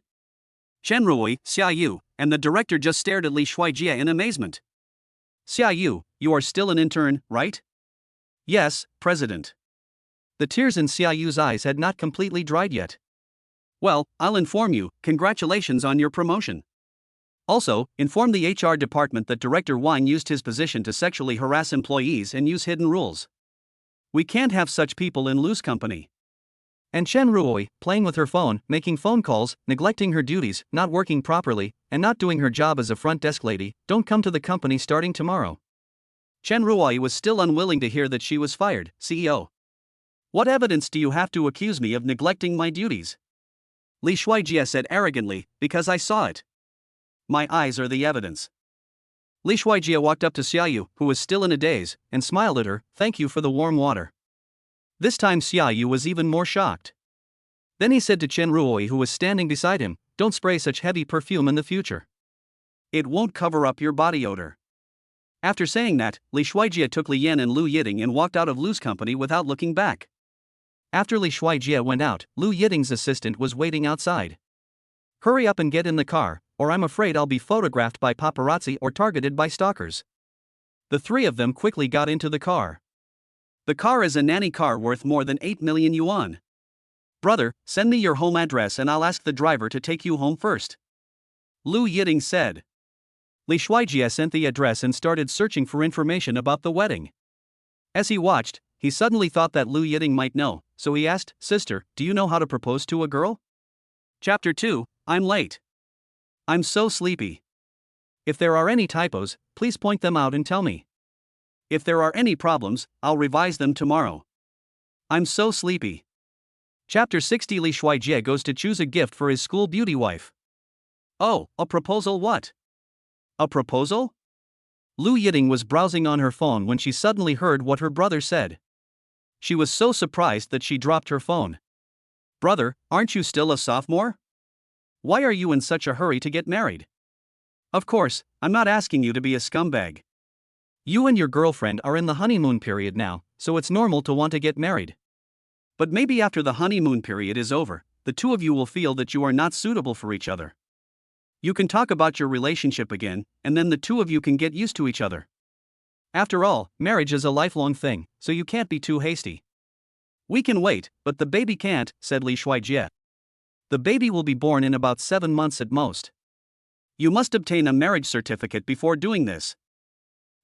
Chen Rui, Xiaoyu, and the director just stared at Li Shuijie in amazement. Xiaoyu, you are still an intern, right? Yes, President. The tears in Xiaoyu's eyes had not completely dried yet. Well, I'll inform you, congratulations on your promotion. Also, inform the HR department that Director Wang used his position to sexually harass employees and use hidden rules. We can't have such people in Lu's company. And Chen Rui, playing with her phone, making phone calls, neglecting her duties, not working properly, and not doing her job as a front desk lady, don't come to the company starting tomorrow. Chen Rui was still unwilling to hear that she was fired. CEO. What evidence do you have to accuse me of neglecting my duties? Li Shuijie said arrogantly, because I saw it. My eyes are the evidence. Li Shuijie walked up to Xiaoyu, who was still in a daze, and smiled at her. Thank you for the warm water. This time Xiaoyu was even more shocked. Then he said to Chen Rui, who was standing beside him, don't spray such heavy perfume in the future. It won't cover up your body odor. After saying that, Li Shuijie took Li Yan and Lu Yiting and walked out of Lu's company without looking back. After Li Shuijie went out, Lu Yiting's assistant was waiting outside. Hurry up and get in the car, or I'm afraid I'll be photographed by paparazzi or targeted by stalkers. The three of them quickly got into the car. The car is a nanny car worth more than 8 million yuan. Brother, send me your home address and I'll ask the driver to take you home first. Lu Yiting said. Li Shuijie sent the address and started searching for information about the wedding. As he watched, he suddenly thought that Lu Yiting might know, so he asked, Sister, do you know how to propose to a girl? Chapter 2, I'm late. I'm so sleepy. If there are any typos, please point them out and tell me. If there are any problems, I'll revise them tomorrow. I'm so sleepy. Chapter 60 Li Shuijie goes to choose a gift for his school beauty wife. Oh, a proposal what? A proposal? Lu Yiting was browsing on her phone when she suddenly heard what her brother said. She was so surprised that she dropped her phone. Brother, aren't you still a sophomore? Why are you in such a hurry to get married? Of course, I'm not asking you to be a scumbag. You and your girlfriend are in the honeymoon period now, so it's normal to want to get married. But maybe after the honeymoon period is over, the two of you will feel that you are not suitable for each other. You can talk about your relationship again, and then the two of you can get used to each other. After all, marriage is a lifelong thing, so you can't be too hasty. We can wait, but the baby can't, said Li Shuijie. The baby will be born in about 7 months at most. You must obtain a marriage certificate before doing this.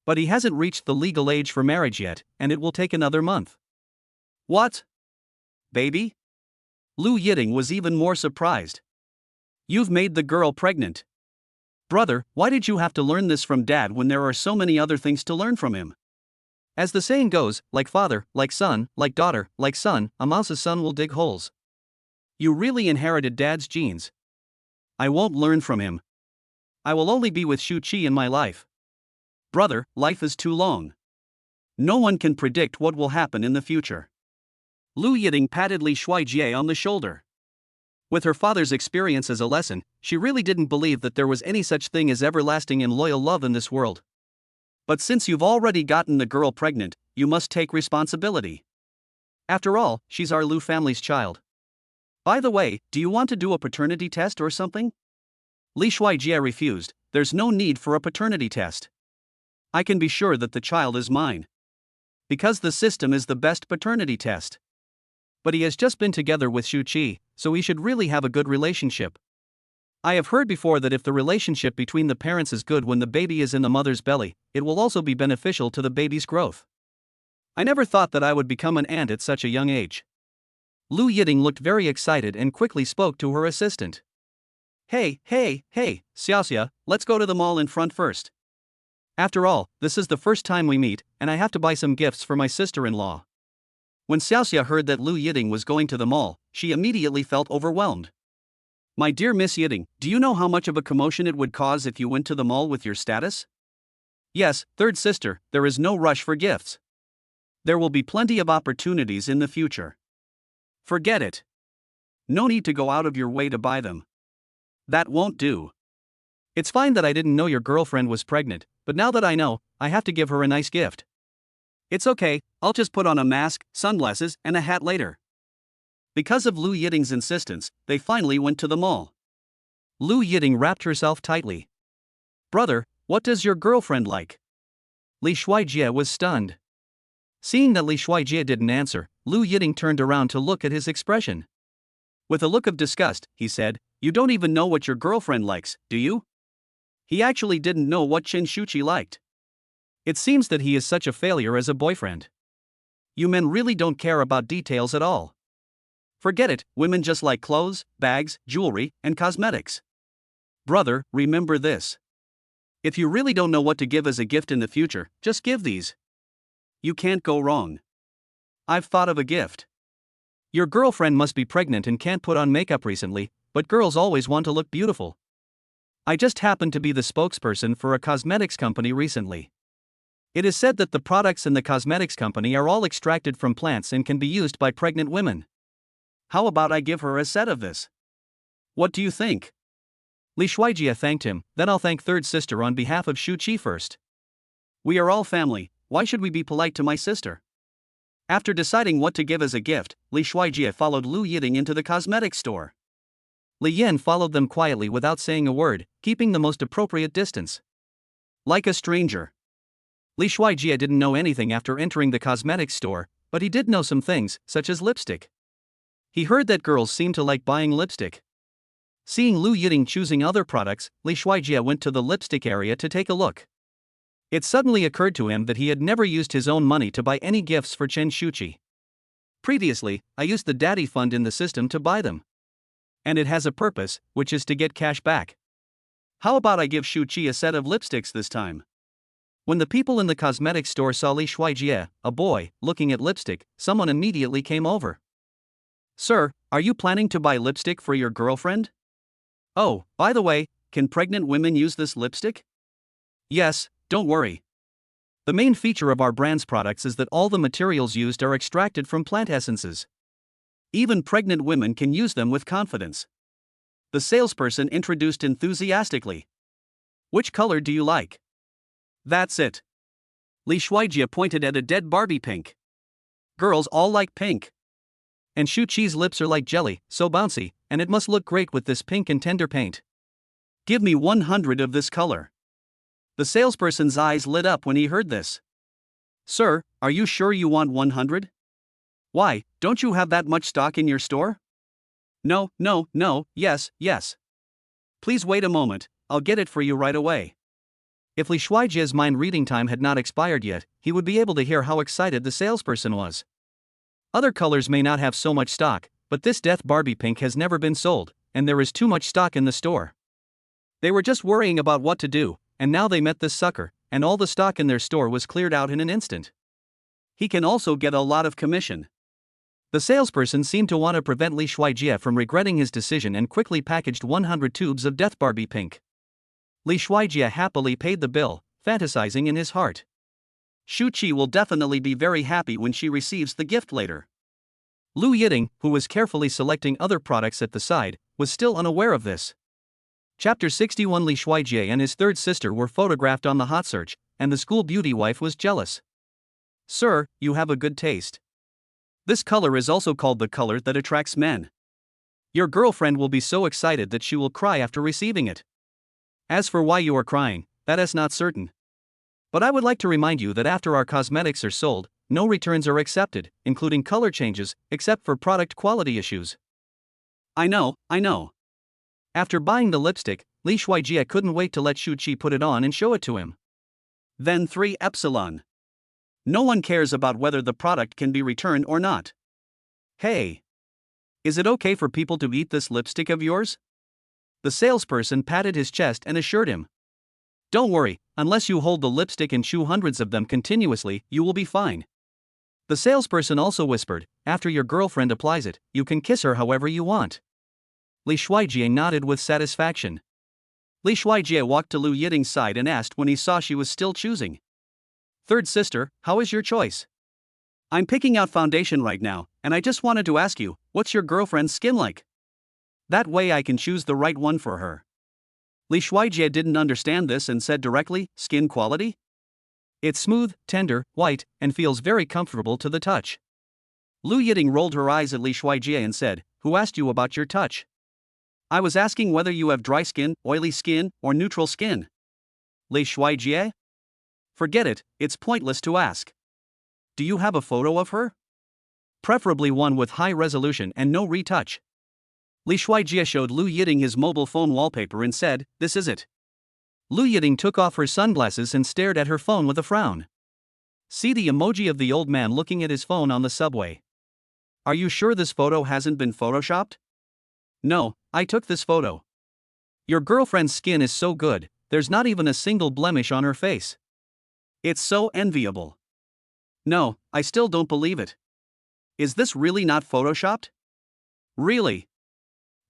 But he hasn't reached the legal age for marriage yet, and it will take another month. What? Baby? Lu Yiting was even more surprised. You've made the girl pregnant. Brother, why did you have to learn this from Dad when there are so many other things to learn from him? As the saying goes, like father, like son, like daughter, like son, a mouse's son will dig holes. You really inherited Dad's genes. I won't learn from him. I will only be with Shuchi in my life. Brother, life is too long. No one can predict what will happen in the future. Lu Yiting patted Li Shuijie on the shoulder. With her father's experience as a lesson, she really didn't believe that there was any such thing as everlasting and loyal love in this world. But since you've already gotten the girl pregnant, you must take responsibility. After all, she's our Lu family's child. By the way, do you want to do a paternity test or something? Li Shuijie refused. There's no need for a paternity test. I can be sure that the child is mine. Because the system is the best paternity test. But he has just been together with Shuchi, so he should really have a good relationship. I have heard before that if the relationship between the parents is good when the baby is in the mother's belly, it will also be beneficial to the baby's growth. I never thought that I would become an aunt at such a young age. Lu Yiting looked very excited and quickly spoke to her assistant. Hey, Xiaoxia, let's go to the mall in front first. After all, this is the first time we meet, and I have to buy some gifts for my sister-in-law. When Xiaoxia heard that Lu Yiting was going to the mall, she immediately felt overwhelmed. My dear Miss Yiting, do you know how much of a commotion it would cause if you went to the mall with your status? Yes, third sister, there is no rush for gifts. There will be plenty of opportunities in the future. Forget it. No need to go out of your way to buy them. That won't do. It's fine that I didn't know your girlfriend was pregnant, but now that I know, I have to give her a nice gift. It's okay, I'll just put on a mask, sunglasses, and a hat later. Because of Lu Yiting's insistence, they finally went to the mall. Lu Yiting wrapped herself tightly. Brother, what does your girlfriend like? Li Shuijie was stunned. Seeing that Li Shuijie didn't answer, Lu Yiting turned around to look at his expression. With a look of disgust, he said, You don't even know what your girlfriend likes, do you? He actually didn't know what Chen Shuchi liked. It seems that he is such a failure as a boyfriend. You men really don't care about details at all. Forget it, women just like clothes, bags, jewelry, and cosmetics. Brother, remember this. If you really don't know what to give as a gift in the future, just give these. You can't go wrong. I've thought of a gift. Your girlfriend must be pregnant and can't put on makeup recently, but girls always want to look beautiful. I just happened to be the spokesperson for a cosmetics company recently. It is said that the products in the cosmetics company are all extracted from plants and can be used by pregnant women. How about I give her a set of this? What do you think? Li Shuijie thanked him, then I'll thank third sister on behalf of Shuchi first. We are all family, why should we be polite to my sister? After deciding what to give as a gift, Li Shuijie followed Lu Yiting into the cosmetics store. Li Yin followed them quietly without saying a word, keeping the most appropriate distance. Like a stranger. Li Shuijie didn't know anything after entering the cosmetics store, but he did know some things, such as lipstick. He heard that girls seem to like buying lipstick. Seeing Lu Yiting choosing other products, Li Shuijie went to the lipstick area to take a look. It suddenly occurred to him that he had never used his own money to buy any gifts for Chen Shuchi. Previously, I used the daddy fund in the system to buy them. And it has a purpose, which is to get cash back. How about I give Shuchi a set of lipsticks this time? When the people in the cosmetics store saw Li Shuijie, a boy, looking at lipstick, someone immediately came over. Sir, are you planning to buy lipstick for your girlfriend? Oh, by the way, can pregnant women use this lipstick? Yes, don't worry. The main feature of our brand's products is that all the materials used are extracted from plant essences. Even pregnant women can use them with confidence. the salesperson introduced enthusiastically. Which color do you like? That's it. Li Shuijie pointed at a dead Barbie pink. Girls all like pink. And Shuchi's lips are like jelly, so bouncy, and it must look great with this pink and tender paint. Give me 100 of this color. The salesperson's eyes lit up when he heard this. Sir, are you sure you want 100? Why, don't you have that much stock in your store? No, yes. Please wait a moment, I'll get it for you right away. If Li Shuijie's mind reading time had not expired yet, he would be able to hear how excited the salesperson was. Other colors may not have so much stock, but this death Barbie pink has never been sold, and there is too much stock in the store. They were just worrying about what to do, and now they met this sucker, and all the stock in their store was cleared out in an instant. He can also get a lot of commission. The salesperson seemed to want to prevent Li Shuijie from regretting his decision and quickly packaged 100 tubes of death Barbie pink. Li Shuijie happily paid the bill, fantasizing in his heart. Shuchi will definitely be very happy when she receives the gift later. Lu Yiting, who was carefully selecting other products at the side, was still unaware of this. Chapter 61. Li Shuijie and his third sister were photographed on the hot search, and the school beauty wife was jealous. Sir, you have a good taste. This color is also called the color that attracts men. Your girlfriend will be so excited that she will cry after receiving it. As for why you are crying, that is not certain. But I would like to remind you that after our cosmetics are sold, no returns are accepted, including color changes, except for product quality issues. I know. After buying the lipstick, Li Shuijie couldn't wait to let Shuchi put it on and show it to him. Then 3 epsilon. No one cares about whether the product can be returned or not. Hey! Is it okay for people to eat this lipstick of yours? The salesperson patted his chest and assured him. Don't worry, unless you hold the lipstick and chew hundreds of them continuously, you will be fine. The salesperson also whispered, after your girlfriend applies it, you can kiss her however you want. Li Shuijie nodded with satisfaction. Li Shuijie walked to Lu Yiting's side and asked when he saw she was still choosing. Third sister, how is your choice? I'm picking out foundation right now, and I just wanted to ask you, what's your girlfriend's skin like? That way I can choose the right one for her. Li Shuijie didn't understand this and said directly, skin quality? It's smooth, tender, white, and feels very comfortable to the touch. Lu Yiting rolled her eyes at Li Shuijie and said, who asked you about your touch? I was asking whether you have dry skin, oily skin, or neutral skin. Li Shuijie? Forget it, it's pointless to ask. Do you have a photo of her? Preferably one with high resolution and no retouch. Li Shuijie showed Lu Yiting his mobile phone wallpaper and said, this is it. Lu Yiting took off her sunglasses and stared at her phone with a frown. See the emoji of the old man looking at his phone on the subway. Are you sure this photo hasn't been photoshopped? No, I took this photo. Your girlfriend's skin is so good, there's not even a single blemish on her face. It's so enviable. No, I still don't believe it. Is this really not photoshopped? Really?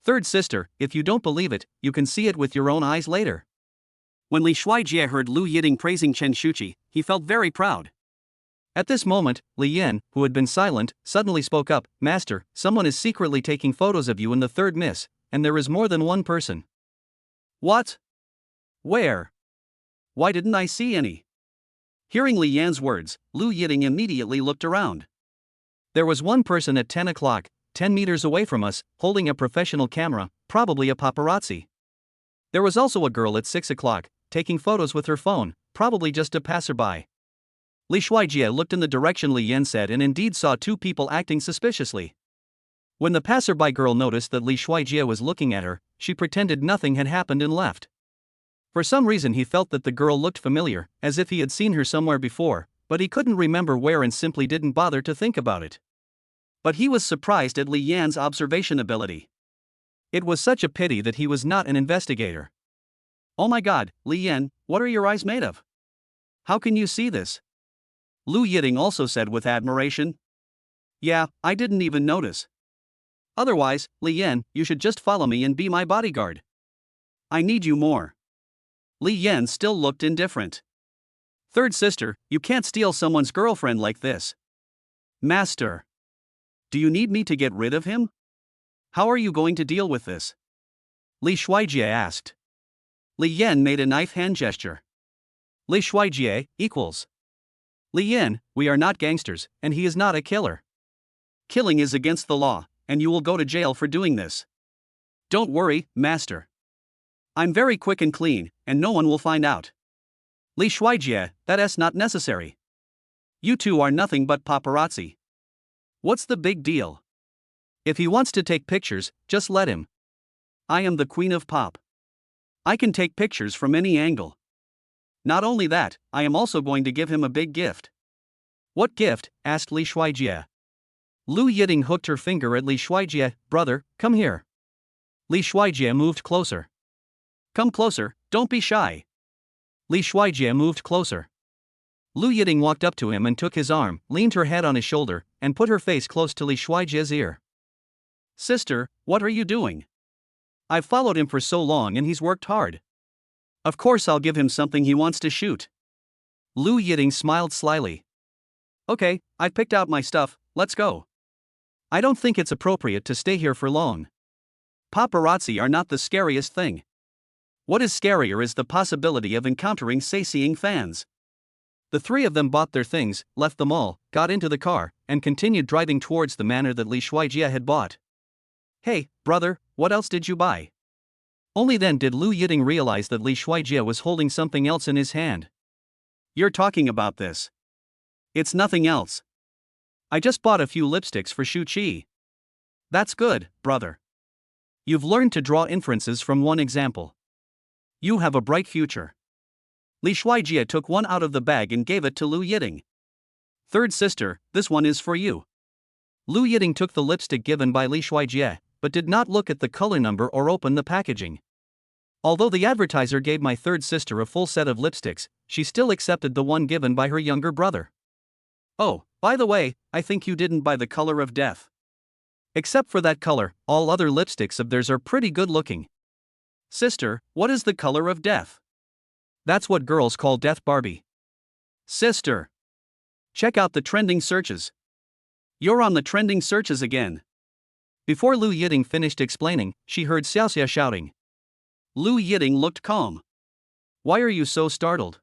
Third sister, if you don't believe it, you can see it with your own eyes later. When Li Shuijie heard Lu Yiting praising Chen Shuchi, he felt very proud. At this moment, Li Yan, who had been silent, suddenly spoke up, Master, someone is secretly taking photos of you in the third miss, and there is more than one person. What? Where? Why didn't I see any? Hearing Li Yan's words, Lu Yiting immediately looked around. There was one person at 10 o'clock, 10 meters away from us, holding a professional camera, probably a paparazzi. There was also a girl at 6 o'clock, taking photos with her phone, probably just a passerby. Li Shuijie looked in the direction Li Yan said and indeed saw 2 people acting suspiciously. When the passerby girl noticed that Li Shuijie was looking at her, she pretended nothing had happened and left. For some reason he felt that the girl looked familiar, as if he had seen her somewhere before, but he couldn't remember where and simply didn't bother to think about it. But he was surprised at Li Yan's observation ability. It was such a pity that he was not an investigator. Oh my god, Li Yan, what are your eyes made of? How can you see this? Lu Yiting also said with admiration. Yeah, I didn't even notice. Otherwise, Li Yan, you should just follow me and be my bodyguard. I need you more. Li Yan still looked indifferent. Third sister, you can't steal someone's girlfriend like this. Master. Do you need me to get rid of him? How are you going to deal with this? Li Shuijie asked. Li Yan made a knife hand gesture. Li Shuijie equals. Li Yan, we are not gangsters, and he is not a killer. Killing is against the law, and you will go to jail for doing this. Don't worry, master. I'm very quick and clean, and no one will find out. Li Shuijie, that's not necessary. You two are nothing but paparazzi. What's the big deal? If he wants to take pictures, just let him. I am the queen of pop. I can take pictures from any angle. Not only that, I am also going to give him a big gift. What gift? Asked Li Shuijie. Lu Yiding hooked her finger at Li Shuijie. Brother, come here. Li Shuijie moved closer. Come closer, don't be shy. Li Shuijie moved closer. Lu Yiding walked up to him and took his arm, leaned her head on his shoulder, and put her face close to Li Shuijie's ear. Sister, what are you doing? I've followed him for so long and he's worked hard. Of course I'll give him something he wants to shoot. Lu Yiding smiled slyly. Okay, I've picked out my stuff, let's go. I don't think it's appropriate to stay here for long. Paparazzi are not the scariest thing. What is scarier is the possibility of encountering sightseeing fans. The three of them bought their things, left the mall, got into the car, and continued driving towards the manor that Li Shuijie had bought. Hey, brother, what else did you buy? Only then did Lu Yiding realize that Li Shuijie was holding something else in his hand. You're talking about this. It's nothing else. I just bought a few lipsticks for Shuchi. That's good, brother. You've learned to draw inferences from one example. You have a bright future. Li Shuijie took one out of the bag and gave it to Lu Yiding. Third sister, this one is for you. Lu Yiding took the lipstick given by Li Shuijie, but did not look at the color number or open the packaging. Although the advertiser gave my third sister a full set of lipsticks, she still accepted the one given by her younger brother. Oh, by the way, I think you didn't buy the color of death. Except for that color, all other lipsticks of theirs are pretty good looking. Sister, what is the color of death? That's what girls call Death Barbie. Sister. Check out the trending searches. You're on the trending searches again. Before Lu Yiding finished explaining, she heard Xiaoxia shouting. Lu Yiding looked calm. Why are you so startled?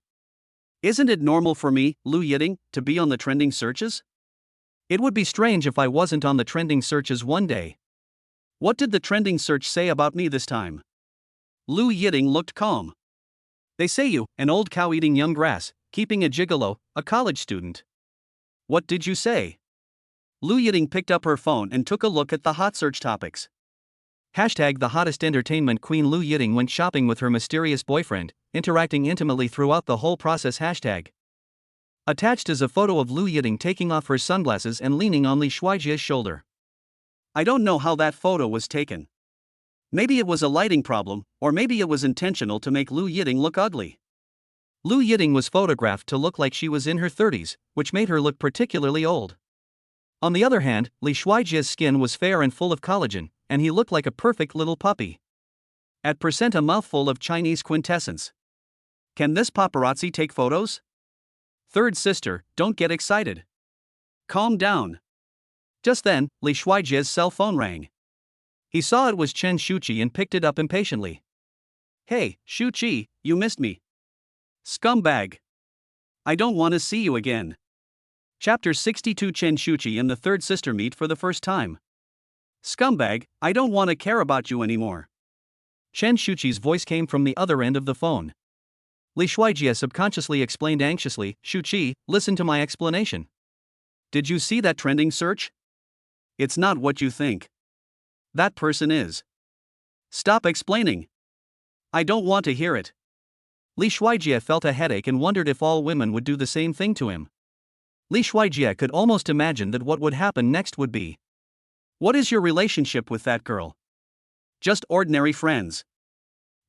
Isn't it normal for me, Lu Yiding, to be on the trending searches? It would be strange if I wasn't on the trending searches one day. What did the trending search say about me this time? Lu Yiding looked calm. They say you, an old cow eating young grass, keeping a gigolo, a college student. What did you say? Lu Yiding picked up her phone and took a look at the hot search topics. Hashtag the hottest entertainment queen. Lu Yiding went shopping with her mysterious boyfriend, interacting intimately throughout the whole process. Hashtag. Attached is a photo of Lu Yiding taking off her sunglasses and leaning on Li Shuijie's shoulder. I don't know how that photo was taken. Maybe it was a lighting problem, or maybe it was intentional to make Lu Yiding look ugly. Lu Yiding was photographed to look like she was in her 30s, which made her look particularly old. On the other hand, Li Shuijie's skin was fair and full of collagen, and he looked like a perfect little puppy. At percent a mouthful of Chinese quintessence. Can this paparazzi take photos? Third sister, don't get excited. Calm down. Just then, Li Shuijie's cell phone rang. He saw it was Chen Shuchi and picked it up impatiently. Hey, Shuchi, you missed me. Scumbag. I don't want to see you again. Chapter 62. Chen Shuchi and the third sister meet for the first time. Scumbag, I don't want to care about you anymore. Chen Shuchi's voice came from the other end of the phone. Li Shuijie subconsciously explained anxiously, Shuchi, listen to my explanation. Did you see that trending search? It's not what you think. That person is. Stop explaining. I don't want to hear it. Li Shuijie felt a headache and wondered if all women would do the same thing to him. Li Shuijie could almost imagine that what would happen next would be. What is your relationship with that girl? Just ordinary friends.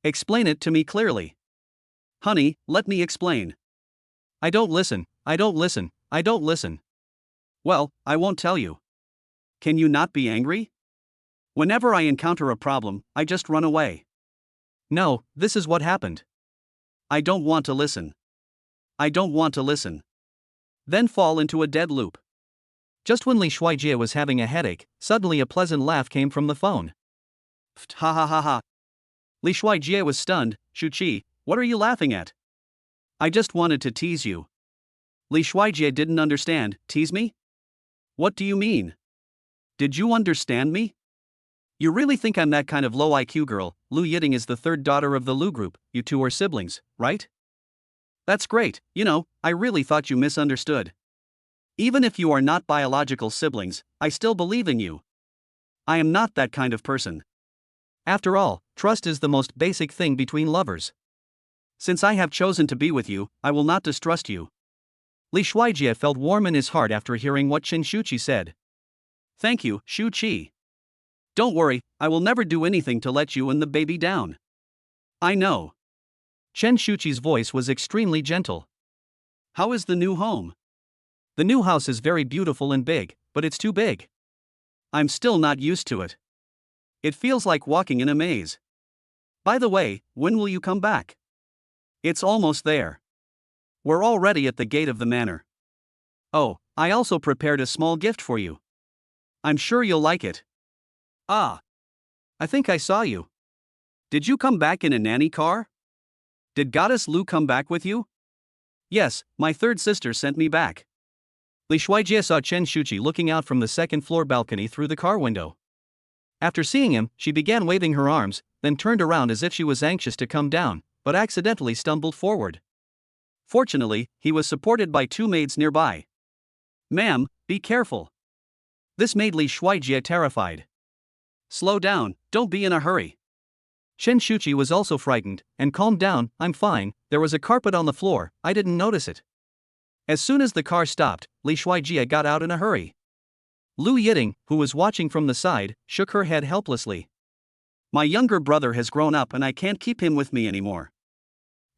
Explain it to me clearly. Honey, let me explain. I don't listen. Well, I won't tell you. Can you not be angry? Whenever I encounter a problem, I just run away. No, this is what happened. I don't want to listen. Then fall into a dead loop. Just when Li Shuijie was having a headache, suddenly a pleasant laugh came from the phone. Ha ha ha ha. Li Shuijie was stunned. Shuchi, what are you laughing at? I just wanted to tease you. Li Shuijie didn't understand. Tease me? What do you mean? Did you understand me? You really think I'm that kind of low IQ girl? Lu Yiting is the third daughter of the Lu group, you two are siblings, right? That's great, I really thought you misunderstood. Even if you are not biological siblings, I still believe in you. I am not that kind of person. After all, trust is the most basic thing between lovers. Since I have chosen to be with you, I will not distrust you. Li Shuijie felt warm in his heart after hearing what Shuchi said. Thank you, Shuchi. Don't worry, I will never do anything to let you and the baby down. I know. Shuchi's voice was extremely gentle. How is the new home? The new house is very beautiful and big, but it's too big. I'm still not used to it. It feels like walking in a maze. By the way, when will you come back? It's almost there. We're already at the gate of the manor. Oh, I also prepared a small gift for you. I'm sure you'll like it. Ah. I think I saw you. Did you come back in a nanny car? Did Goddess Lu come back with you? Yes, my third sister sent me back. Li Shuijie saw Shuchi looking out from the second-floor balcony through the car window. After seeing him, she began waving her arms, then turned around as if she was anxious to come down, but accidentally stumbled forward. Fortunately, he was supported by two maids nearby. Ma'am, be careful. This made Li Shuijie terrified. Slow down, don't be in a hurry. Shuchi was also frightened, and calmed down. I'm fine, there was a carpet on the floor, I didn't notice it. As soon as the car stopped, Li Shuijie got out in a hurry. Lu Yiting, who was watching from the side, shook her head helplessly. My younger brother has grown up and I can't keep him with me anymore.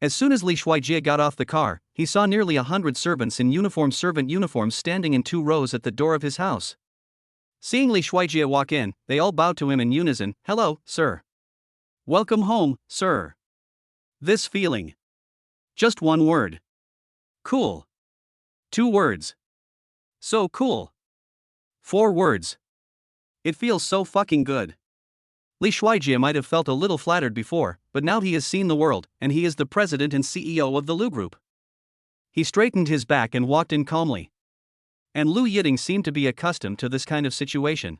As soon as Li Shuijie got off the car, he saw nearly 100 servants in servant uniforms standing in 2 rows at the door of his house. Seeing Li Shuijie walk in, they all bowed to him in unison. Hello, sir. Welcome home, sir. This feeling. Just one word. Cool. 2 words. So cool. 4 words. It feels so fucking good. Li Shuijie might have felt a little flattered before, but now he has seen the world, and he is the president and CEO of the Lu Group. He straightened his back and walked in calmly. And Lu Yiting seemed to be accustomed to this kind of situation.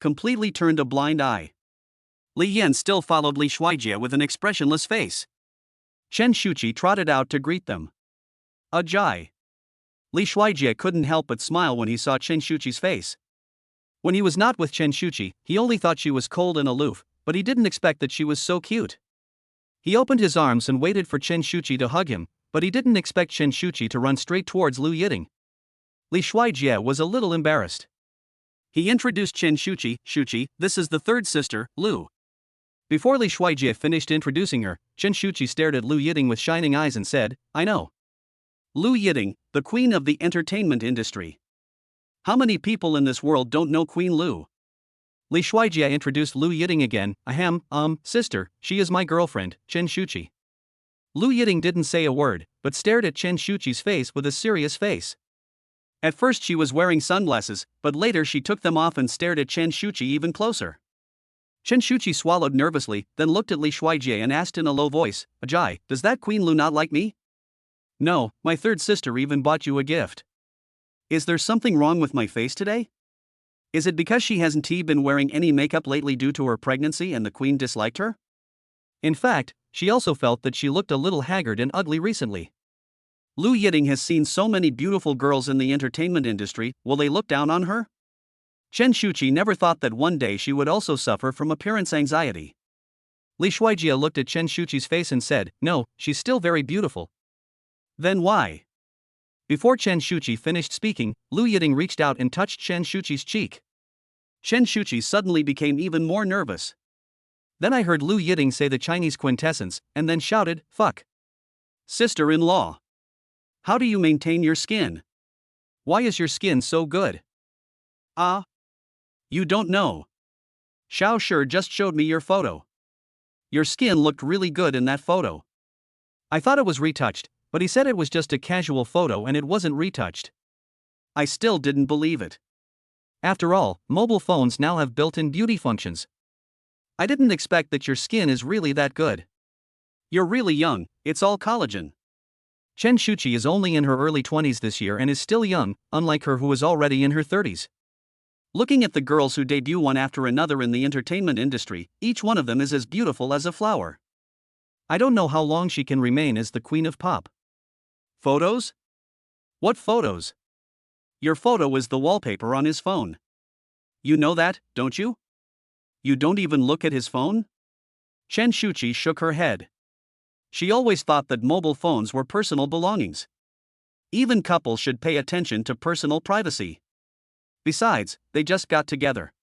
Completely turned a blind eye. Li Yan still followed Li Shuijie with an expressionless face. Shuchi trotted out to greet them. Ajay. Li Shuijie couldn't help but smile when he saw Shuchi's face. When he was not with Shuchi, he only thought she was cold and aloof, but he didn't expect that she was so cute. He opened his arms and waited for Shuchi to hug him, but he didn't expect Shuchi to run straight towards Lu Yiting. Li Shuijie was a little embarrassed. He introduced Shuchi. Shuchi, this is the third sister, Lu. Before Li Shuijie finished introducing her, Shuchi stared at Lu Yiting with shining eyes and said, I know. Lu Yiting, the queen of the entertainment industry. How many people in this world don't know Queen Lu? Li Shuijie introduced Lu Yiting again. Ahem, sister, she is my girlfriend, Shuchi. Lu Yiting didn't say a word, but stared at Shuchi's face with a serious face. At first she was wearing sunglasses, but later she took them off and stared at Shuchi even closer. Shuchi swallowed nervously, then looked at Li Shuijie and asked in a low voice, Ajay, does that Queen Lu not like me? No, my third sister even bought you a gift. Is there something wrong with my face today? Is it because she hasn't been wearing any makeup lately due to her pregnancy and the Queen disliked her? In fact, she also felt that she looked a little haggard and ugly recently. Lu Yiting has seen so many beautiful girls in the entertainment industry, will they look down on her? Shuchi never thought that one day she would also suffer from appearance anxiety. Li Shuijie looked at Shuchi's face and said, no, she's still very beautiful. Then why? Before Shuchi finished speaking, Lu Yiting reached out and touched Shuchi's cheek. Shuchi suddenly became even more nervous. Then I heard Lu Yiting say the Chinese quintessence, and then shouted, fuck. Sister-in-law. How do you maintain your skin? Why is your skin so good? You don't know. Xiao Shi just showed me your photo. Your skin looked really good in that photo. I thought it was retouched, but he said it was just a casual photo and it wasn't retouched. I still didn't believe it. After all, mobile phones now have built-in beauty functions. I didn't expect that your skin is really that good. You're really young, it's all collagen. Chen Shuchi is only in her early 20s this year and is still young, unlike her who is already in her 30s. Looking at the girls who debut one after another in the entertainment industry, each one of them is as beautiful as a flower. I don't know how long she can remain as the queen of pop. Photos? What photos? Your photo is the wallpaper on his phone. You know that, don't you? You don't even look at his phone? Chen Shuchi shook her head. She always thought that mobile phones were personal belongings. Even couples should pay attention to personal privacy. Besides, they just got together.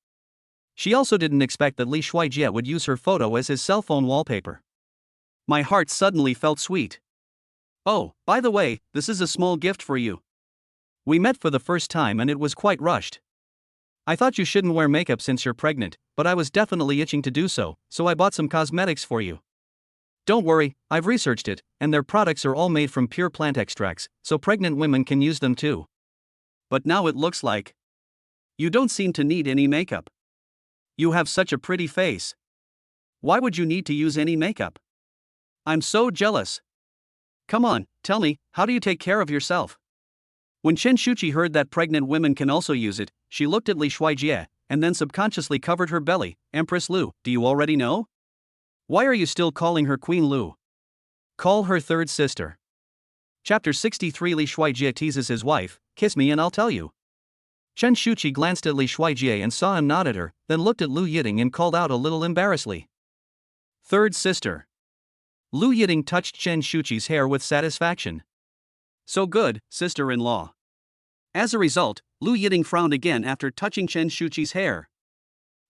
She also didn't expect that Li Shuijie would use her photo as his cell phone wallpaper. My heart suddenly felt sweet. Oh, by the way, this is a small gift for you. We met for the first time and it was quite rushed. I thought you shouldn't wear makeup since you're pregnant, but I was definitely itching to do so I bought some cosmetics for you. Don't worry, I've researched it, and their products are all made from pure plant extracts, so pregnant women can use them too. But now it looks like you don't seem to need any makeup. You have such a pretty face. Why would you need to use any makeup? I'm so jealous. Come on, tell me, how do you take care of yourself? When Chen Shuchi heard that pregnant women can also use it, she looked at Li Shuijie, and then subconsciously covered her belly. Empress Lu, do you already know? Why are you still calling her Queen Lu? Call her third sister. Chapter 63. Li Shuijie teases his wife, kiss me and I'll tell you. Chen Shuchi glanced at Li Shuijie and saw him nod at her, then looked at Lu Yiting and called out a little embarrassedly. Third sister. Lu Yiting touched Chen Shuchi's hair with satisfaction. So good, sister-in-law. As a result, Lu Yiting frowned again after touching Chen Shuchi's hair.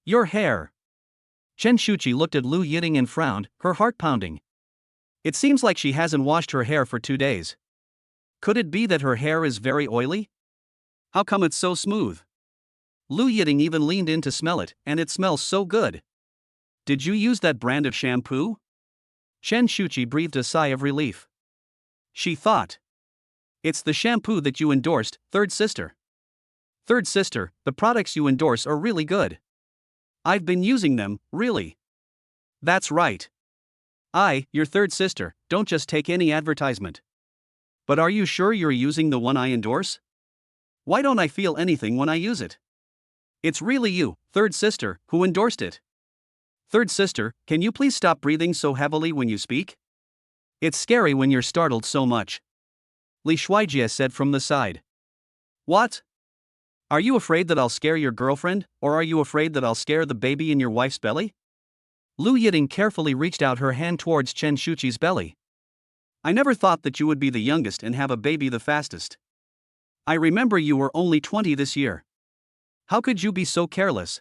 Your hair. Chen Shuchi looked at Lu Yiting and frowned, her heart pounding. It seems like she hasn't washed her hair for 2 days. Could it be that her hair is very oily? How come it's so smooth? Lu Yiting even leaned in to smell it, and it smells so good. Did you use that brand of shampoo? Chen Shuchi breathed a sigh of relief. She thought. It's the shampoo that you endorsed, third sister. Third sister, the products you endorse are really good. I've been using them, really. That's right. Your third sister, don't just take any advertisement. But are you sure you're using the one I endorse? Why don't I feel anything when I use it? It's really you, third sister, who endorsed it. Third sister, can you please stop breathing so heavily when you speak? It's scary when you're startled so much. Li Shuijie said from the side. What? Are you afraid that I'll scare your girlfriend, or are you afraid that I'll scare the baby in your wife's belly? Lu Yiting carefully reached out her hand towards Chen Shuchi's belly. I never thought that you would be the youngest and have a baby the fastest. I remember you were only 20 this year. How could you be so careless?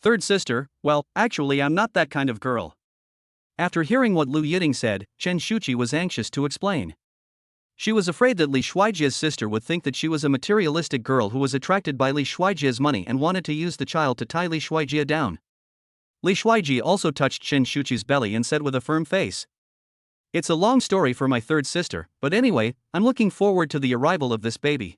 Third sister, well, actually I'm not that kind of girl. After hearing what Lu Yiting said, Chen Shuchi was anxious to explain. She was afraid that Li Shuijie's sister would think that she was a materialistic girl who was attracted by Li Shuijie's money and wanted to use the child to tie Li Shuijie down. Li Shuijie also touched Chen Shuchi's belly and said with a firm face. It's a long story for my third sister, but anyway, I'm looking forward to the arrival of this baby.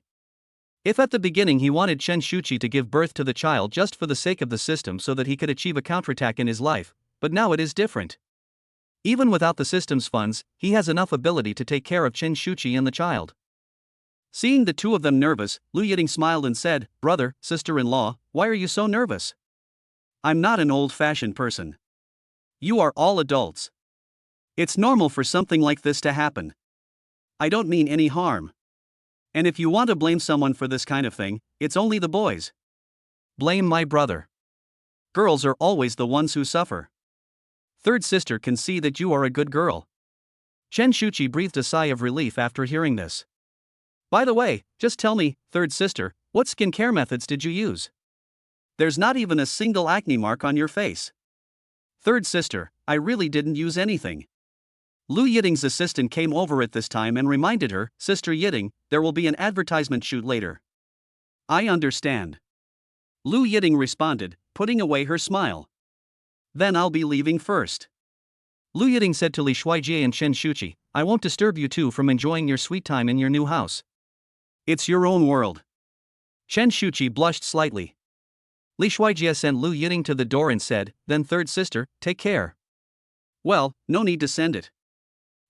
If at the beginning he wanted Chen Shuchi to give birth to the child just for the sake of the system so that he could achieve a counterattack in his life, but now it is different. Even without the system's funds, he has enough ability to take care of Chen Shuchi and the child. Seeing the two of them nervous, Lu Yiting smiled and said, Brother, sister-in-law, why are you so nervous? I'm not an old-fashioned person. You are all adults. It's normal for something like this to happen. I don't mean any harm. And if you want to blame someone for this kind of thing, it's only the boys. Blame my brother. Girls are always the ones who suffer. Third sister can see that you are a good girl. Chen Shuchi breathed a sigh of relief after hearing this. By the way, just tell me, third sister, what skincare methods did you use? There's not even a single acne mark on your face. Third sister, I really didn't use anything. Lu Yiting's assistant came over at this time and reminded her, Sister Yiting, there will be an advertisement shoot later. I understand. Lu Yiting responded, putting away her smile. Then I'll be leaving first. Lu Yiting said to Li Shuijie and Chen Shuchi, I won't disturb you two from enjoying your sweet time in your new house. It's your own world. Chen Shuchi blushed slightly. Li Shuijie sent Lu Yiting to the door and said, "Then third sister, take care." "Well, no need to send it."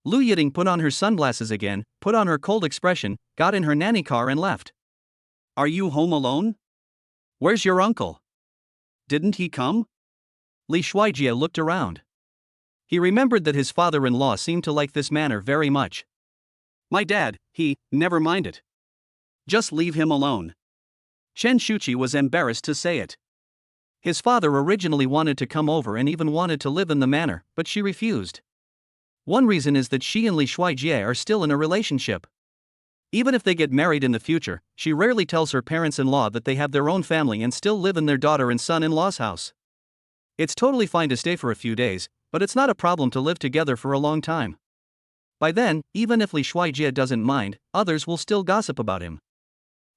Lu Yiting put on her sunglasses again, put on her cold expression, got in her nanny car and left. "Are you home alone? Where's your uncle? Didn't he come?" Li Shuijie looked around. He remembered that his father-in-law seemed to like this manor very much. "My dad, never mind it. Just leave him alone." Chen Shuchi was embarrassed to say it. His father originally wanted to come over and even wanted to live in the manor, but she refused. One reason is that she and Li Shuijie are still in a relationship. Even if they get married in the future, she rarely tells her parents-in-law that they have their own family and still live in their daughter and son-in-law's house. It's totally fine to stay for a few days, but it's not a problem to live together for a long time. By then, even if Li Shuijie doesn't mind, others will still gossip about him.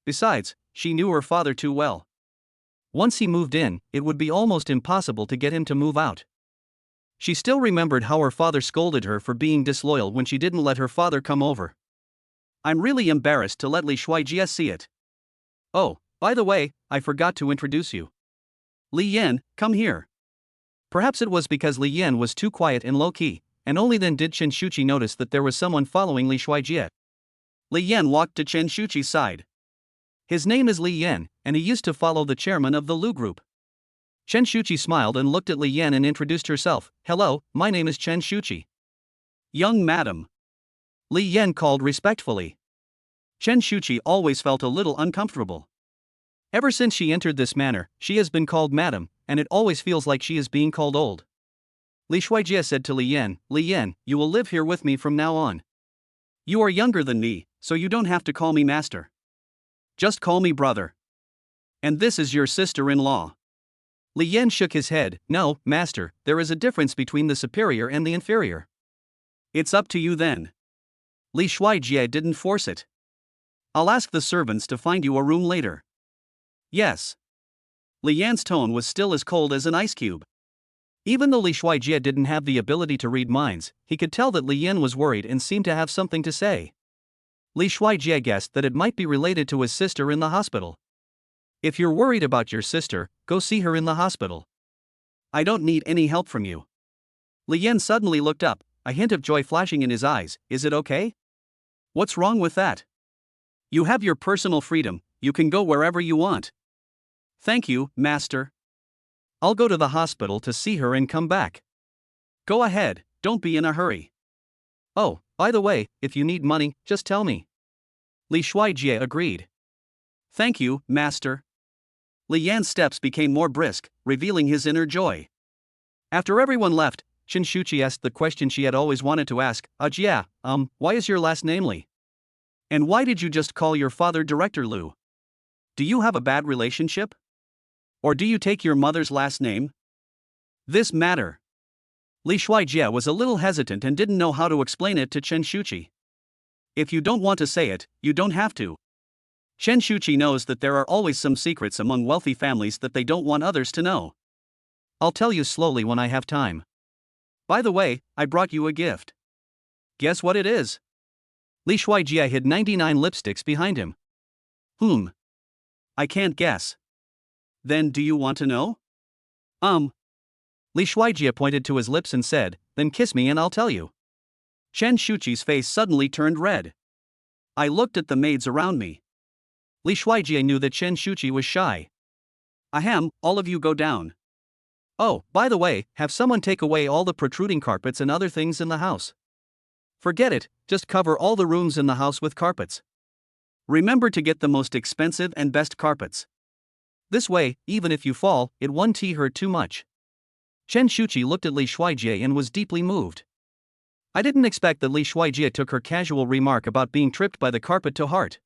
Besides, she knew her father too well. Once he moved in, it would be almost impossible to get him to move out. She still remembered how her father scolded her for being disloyal when she didn't let her father come over. "I'm really embarrassed to let Li Shuijie see it. Oh, by the way, I forgot to introduce you. Li Yan, come here." Perhaps it was because Li Yan was too quiet and low-key, and only then did Chen Shuchi notice that there was someone following Li Shuijie. Li Yan walked to Chen Shuchi's side. His name is Li Yan, and he used to follow the chairman of the Lu Group. Chen Shuchi smiled and looked at Li Yan and introduced herself. "Hello, my name is Chen Shuchi." "Young madam," Li Yan called respectfully. Chen Shuchi always felt a little uncomfortable. Ever since she entered this manor, she has been called madam, and it always feels like she is being called old. Li Shuijie said to Li Yan, "Li Yan, you will live here with me from now on. You are younger than me, so you don't have to call me master. Just call me brother. And this is your sister-in-law." Li Yan shook his head. "No, master, there is a difference between the superior and the inferior." "It's up to you then." Li Shuijie didn't force it. "I'll ask the servants to find you a room later." "Yes." Li Yan's tone was still as cold as an ice cube. Even though Li Shuijie didn't have the ability to read minds, he could tell that Li Yan was worried and seemed to have something to say. Li Shuijie guessed that it might be related to his sister in the hospital. "If you're worried about your sister, go see her in the hospital. I don't need any help from you." Li Yan suddenly looked up, a hint of joy flashing in his eyes. "Is it okay? What's wrong with that? You have your personal freedom, you can go wherever you want." "Thank you, master. I'll go to the hospital to see her and come back." "Go ahead, don't be in a hurry. Oh, by the way, if you need money, just tell me." Li Shuijie agreed. "Thank you, master." Li Yan's steps became more brisk, revealing his inner joy. After everyone left, Chen Shuchi asked the question she had always wanted to ask. "Yeah, why is your last name Li? And why did you just call your father Director Lu? Do you have a bad relationship? Or do you take your mother's last name? This matter." Li Shuijie was a little hesitant and didn't know how to explain it to Chen Shuchi. "If you don't want to say it, you don't have to." Chen Shuchi knows that there are always some secrets among wealthy families that they don't want others to know. "I'll tell you slowly when I have time. By the way, I brought you a gift." "Guess what it is?" Li Shuijie hid 99 lipsticks behind him. "I can't guess." "Then do you want to know?" Li Shuijie pointed to his lips and said, "Then kiss me and I'll tell you." Chen Shuchi's face suddenly turned red. I looked at the maids around me. Li Shuijie knew that Chen Shuchi was shy. "Ahem, all of you go down. Oh, by the way, have someone take away all the protruding carpets and other things in the house. Forget it, just cover all the rooms in the house with carpets. Remember to get the most expensive and best carpets. This way, even if you fall, it won't hurt too much." Chen Shuchi looked at Li Shuijie and was deeply moved. I didn't expect that Li Shuijie took her casual remark about being tripped by the carpet to heart.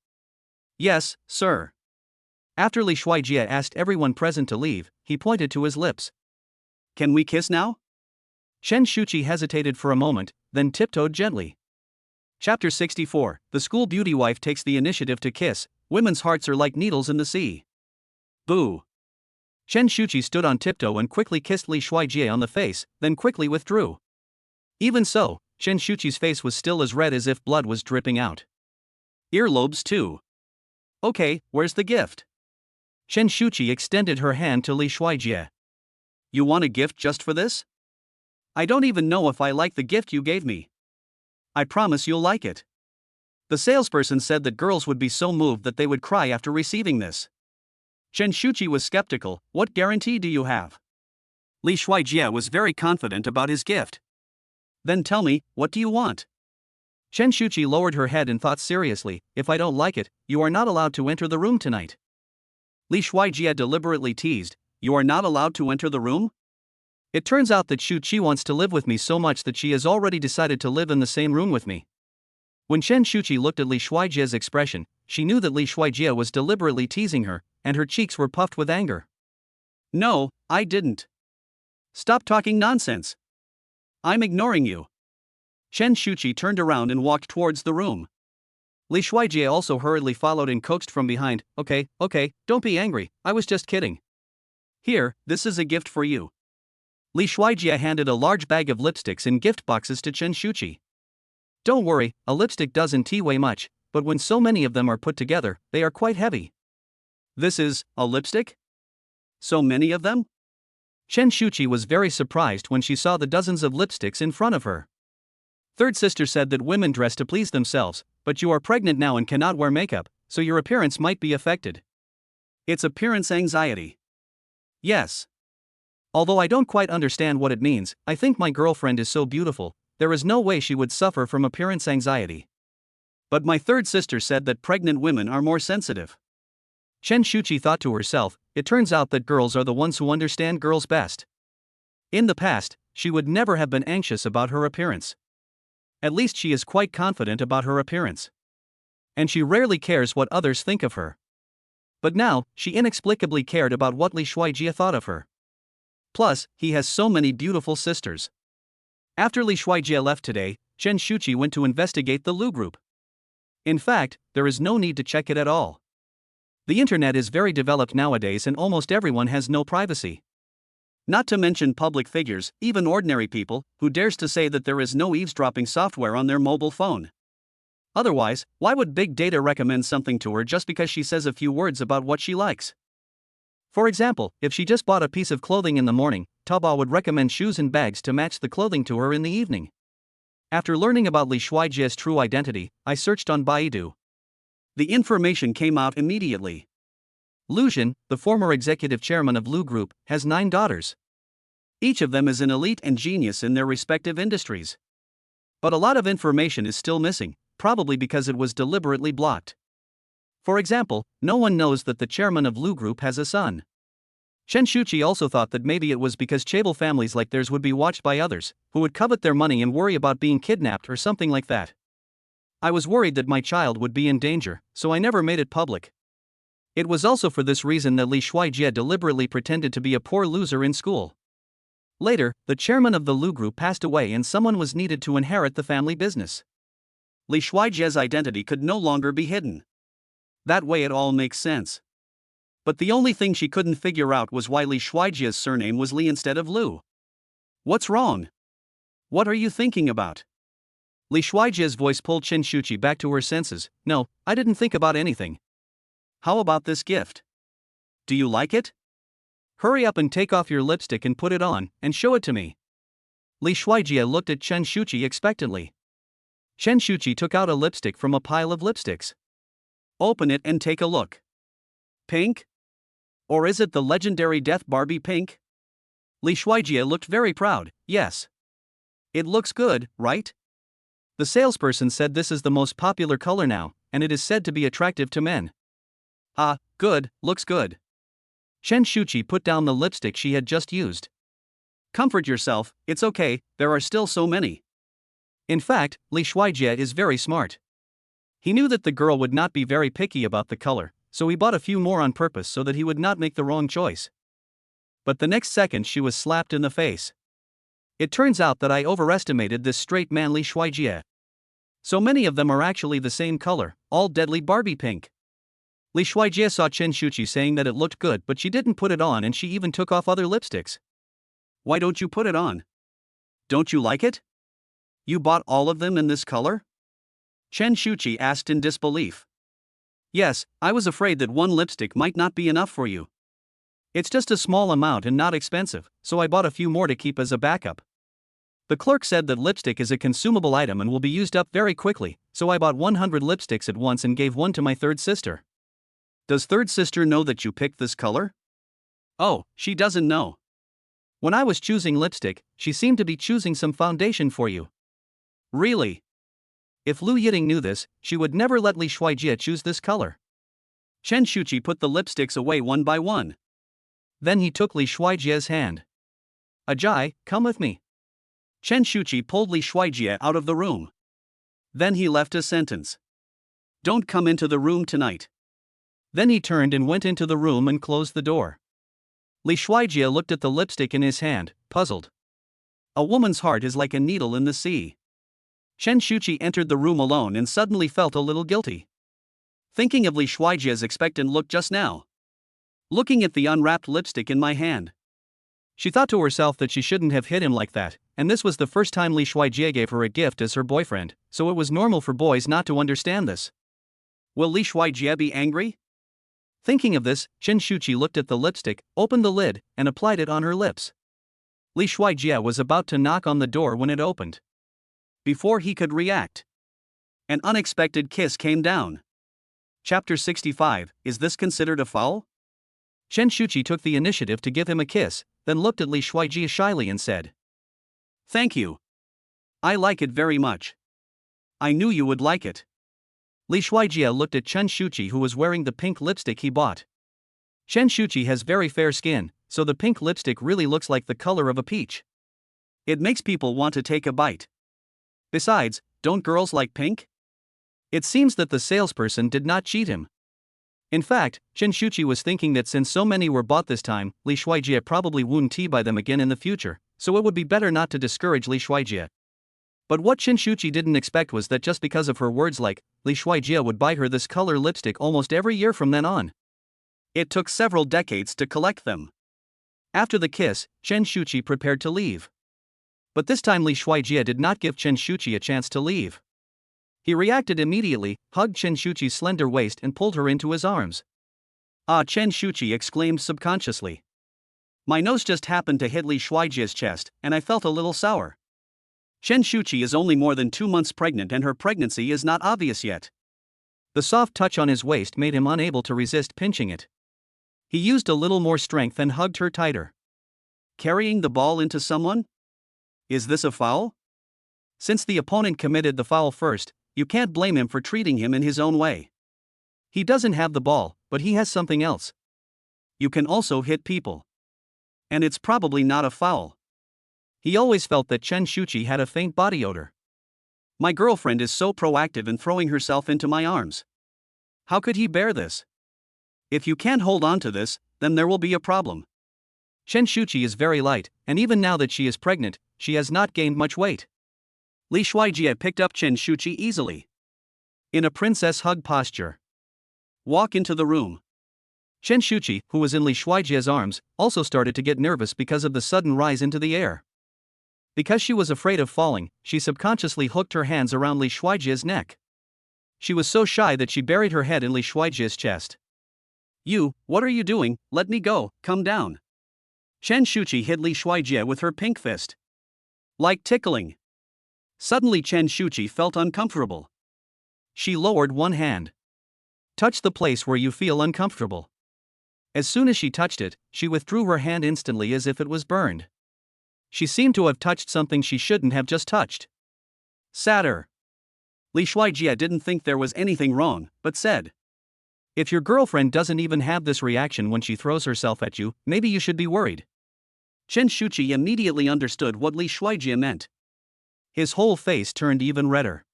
"Yes, sir." After Li Shuijie asked everyone present to leave, he pointed to his lips. "Can we kiss now?" Chen Shuchi hesitated for a moment, then tiptoed gently. Chapter 64, The School Beauty Wife Takes the Initiative to Kiss. Women's hearts are like needles in the sea. Boo. Chen Shuchi stood on tiptoe and quickly kissed Li Shuijie on the face, then quickly withdrew. Even so, Chen Shuchi's face was still as red as if blood was dripping out. "Earlobes too. Okay, where's the gift?" Chen Shuchi extended her hand to Li Shuijie. You want a gift just for this? I don't even know if I like the gift you gave me. I promise you'll like it. The salesperson said that girls would be so moved that they would cry after receiving this. Chen Shuchi was skeptical. What guarantee do you have? Li Shuijie was very confident about his gift. Then tell me, what do you want? Chen Shuchi lowered her head and thought seriously. If I don't like it, you are not allowed to enter the room tonight. Li Shuijie deliberately teased. You are not allowed to enter the room? It turns out that Shuchi wants to live with me so much that she has already decided to live in the same room with me. When Chen Shuchi looked at Li Shuijie's expression, she knew that Li Shuijie was deliberately teasing her, and her cheeks were puffed with anger. No, I didn't. Stop talking nonsense. I'm ignoring you. Chen Shuchi turned around and walked towards the room. Li Shuijie also hurriedly followed and coaxed from behind. Okay, don't be angry, I was just kidding. Here, this is a gift for you. Li Shuijie handed a large bag of lipsticks in gift boxes to Chen Shuchi. Don't worry, a lipstick doesn't weigh much, but when so many of them are put together, they are quite heavy. This is a lipstick? So many of them? Chen Shuchi was very surprised when she saw the dozens of lipsticks in front of her. Third sister said that women dress to please themselves, but you are pregnant now and cannot wear makeup, so your appearance might be affected. It's appearance anxiety. Yes. Although I don't quite understand what it means, I think my girlfriend is so beautiful, there is no way she would suffer from appearance anxiety. But my third sister said that pregnant women are more sensitive. Chen Shuchi thought to herself, it turns out that girls are the ones who understand girls best. In the past, she would never have been anxious about her appearance. At least she is quite confident about her appearance. And she rarely cares what others think of her. But now, she inexplicably cared about what Li Shuijie thought of her. Plus, he has so many beautiful sisters. After Li Shuijie left today, Chen Shuchi went to investigate the Lu group. In fact, there is no need to check it at all. The internet is very developed nowadays and almost everyone has no privacy. Not to mention public figures, even ordinary people, who dares to say that there is no eavesdropping software on their mobile phone. Otherwise, why would big data recommend something to her just because she says a few words about what she likes? For example, if she just bought a piece of clothing in the morning, Taobao would recommend shoes and bags to match the clothing to her in the evening. After learning about Li Shuijie's true identity, I searched on Baidu. The information came out immediately. Lu Jin, the former executive chairman of Lu Group, has 9 daughters. Each of them is an elite and genius in their respective industries. But a lot of information is still missing, probably because it was deliberately blocked. For example, no one knows that the chairman of Lu Group has a son. Chen Shuchi also thought that maybe it was because chaebol families like theirs would be watched by others, who would covet their money and worry about being kidnapped or something like that. I was worried that my child would be in danger, so I never made it public. It was also for this reason that Li Shuijie deliberately pretended to be a poor loser in school. Later, the chairman of the Lu Group passed away and someone was needed to inherit the family business. Li Shuijie's identity could no longer be hidden. That way it all makes sense. But the only thing she couldn't figure out was why Li Shuijie's surname was Li instead of Lu. What's wrong? What are you thinking about? Li Shuijie's voice pulled Chen Shuchi back to her senses. No, I didn't think about anything. How about this gift? Do you like it? Hurry up and take off your lipstick and put it on, and show it to me. Li Shuijie looked at Chen Shuchi expectantly. Chen Shuchi took out a lipstick from a pile of lipsticks. Open it and take a look. Pink? Or is it the legendary Death Barbie pink? Li Shuijie looked very proud. Yes. It looks good, right? The salesperson said this is the most popular color now, and it is said to be attractive to men. Ah, good, looks good. Chen Shuchi put down the lipstick she had just used. Comfort yourself, it's okay, there are still so many. In fact, Li Shuijie is very smart. He knew that the girl would not be very picky about the color, so he bought a few more on purpose so that he would not make the wrong choice. But the next second she was slapped in the face. It turns out that I overestimated this straight man Li Shuijie. So many of them are actually the same color, all deadly Barbie pink. Li Shuijie saw Chen Shuchi saying that it looked good, but she didn't put it on and she even took off other lipsticks. Why don't you put it on? Don't you like it? You bought all of them in this color? Chen Shuchi asked in disbelief. Yes, I was afraid that one lipstick might not be enough for you. It's just a small amount and not expensive, so I bought a few more to keep as a backup. The clerk said that lipstick is a consumable item and will be used up very quickly, so I bought 100 lipsticks at once and gave one to my third sister. Does third sister know that you picked this color? Oh, she doesn't know. When I was choosing lipstick, she seemed to be choosing some foundation for you. Really? If Lu Yiting knew this, she would never let Li Shuijie choose this color. Chen Shuchi put the lipsticks away one by one. Then he took Li Shuijie's hand. Ajai, come with me. Chen Shuchi pulled Li Shuijie out of the room. Then he left a sentence. Don't come into the room tonight. Then he turned and went into the room and closed the door. Li Shuijie looked at the lipstick in his hand, puzzled. A woman's heart is like a needle in the sea. Chen Shuchi entered the room alone and suddenly felt a little guilty. Thinking of Li Shuijie's expectant look just now. Looking at the unwrapped lipstick in my hand. She thought to herself that she shouldn't have hit him like that, and this was the first time Li Shuijie gave her a gift as her boyfriend, so it was normal for boys not to understand this. Will Li Shuijie be angry? Thinking of this, Chen Shuchi looked at the lipstick, opened the lid, and applied it on her lips. Li Shuijie was about to knock on the door when it opened. Before he could react, an unexpected kiss came down. Chapter 65, Is this considered a foul? Chen Shuchi took the initiative to give him a kiss, then looked at Li Shuijie shyly and said, Thank you. I like it very much. I knew you would like it. Li Shuijie looked at Chen Shuchi, who was wearing the pink lipstick he bought. Chen Shuchi has very fair skin, so the pink lipstick really looks like the color of a peach. It makes people want to take a bite. Besides, don't girls like pink? It seems that the salesperson did not cheat him. In fact, Chen Shuchi was thinking that since so many were bought this time, Li Shuijie probably wouldn't buy them again in the future, so it would be better not to discourage Li Shuijie. But what Chen Shuchi didn't expect was that just because of her words like, Li Shuijie would buy her this color lipstick almost every year from then on. It took several decades to collect them. After the kiss, Chen Shuchi prepared to leave. But this time Li Shuijie did not give Chen Shuchi a chance to leave. He reacted immediately, hugged Chen Shuchi's slender waist and pulled her into his arms. Ah, Chen Shuchi exclaimed subconsciously. My nose just happened to hit Li Shuijie's chest, and I felt a little sour. Chen Shuchi is only more than 2 months pregnant and her pregnancy is not obvious yet. The soft touch on his waist made him unable to resist pinching it. He used a little more strength and hugged her tighter. Carrying the ball into someone? Is this a foul? Since the opponent committed the foul first, you can't blame him for treating him in his own way. He doesn't have the ball, but he has something else. You can also hit people. And it's probably not a foul. He always felt that Chen Shuchi had a faint body odor. My girlfriend is so proactive in throwing herself into my arms. How could he bear this? If you can't hold on to this, then there will be a problem. Chen Shuchi is very light, and even now that she is pregnant, she has not gained much weight. Li Shuijie picked up Chen Shuchi easily. In a princess hug posture. Walk into the room. Chen Shuchi, who was in Li Shuijie's arms, also started to get nervous because of the sudden rise into the air. Because she was afraid of falling, she subconsciously hooked her hands around Li Shuijie's neck. She was so shy that she buried her head in Li Shuijie's chest. You, what are you doing? Let me go, come down. Chen Shuchi hit Li Shuijie with her pink fist. Like tickling. Suddenly Chen Shuchi felt uncomfortable. She lowered one hand. Touch the place where you feel uncomfortable. As soon as she touched it, she withdrew her hand instantly as if it was burned. She seemed to have touched something she shouldn't have just touched. Sadder. Li Shuijie didn't think there was anything wrong, but said, If your girlfriend doesn't even have this reaction when she throws herself at you, maybe you should be worried. Chen Shuchi immediately understood what Li Shuijie meant. His whole face turned even redder.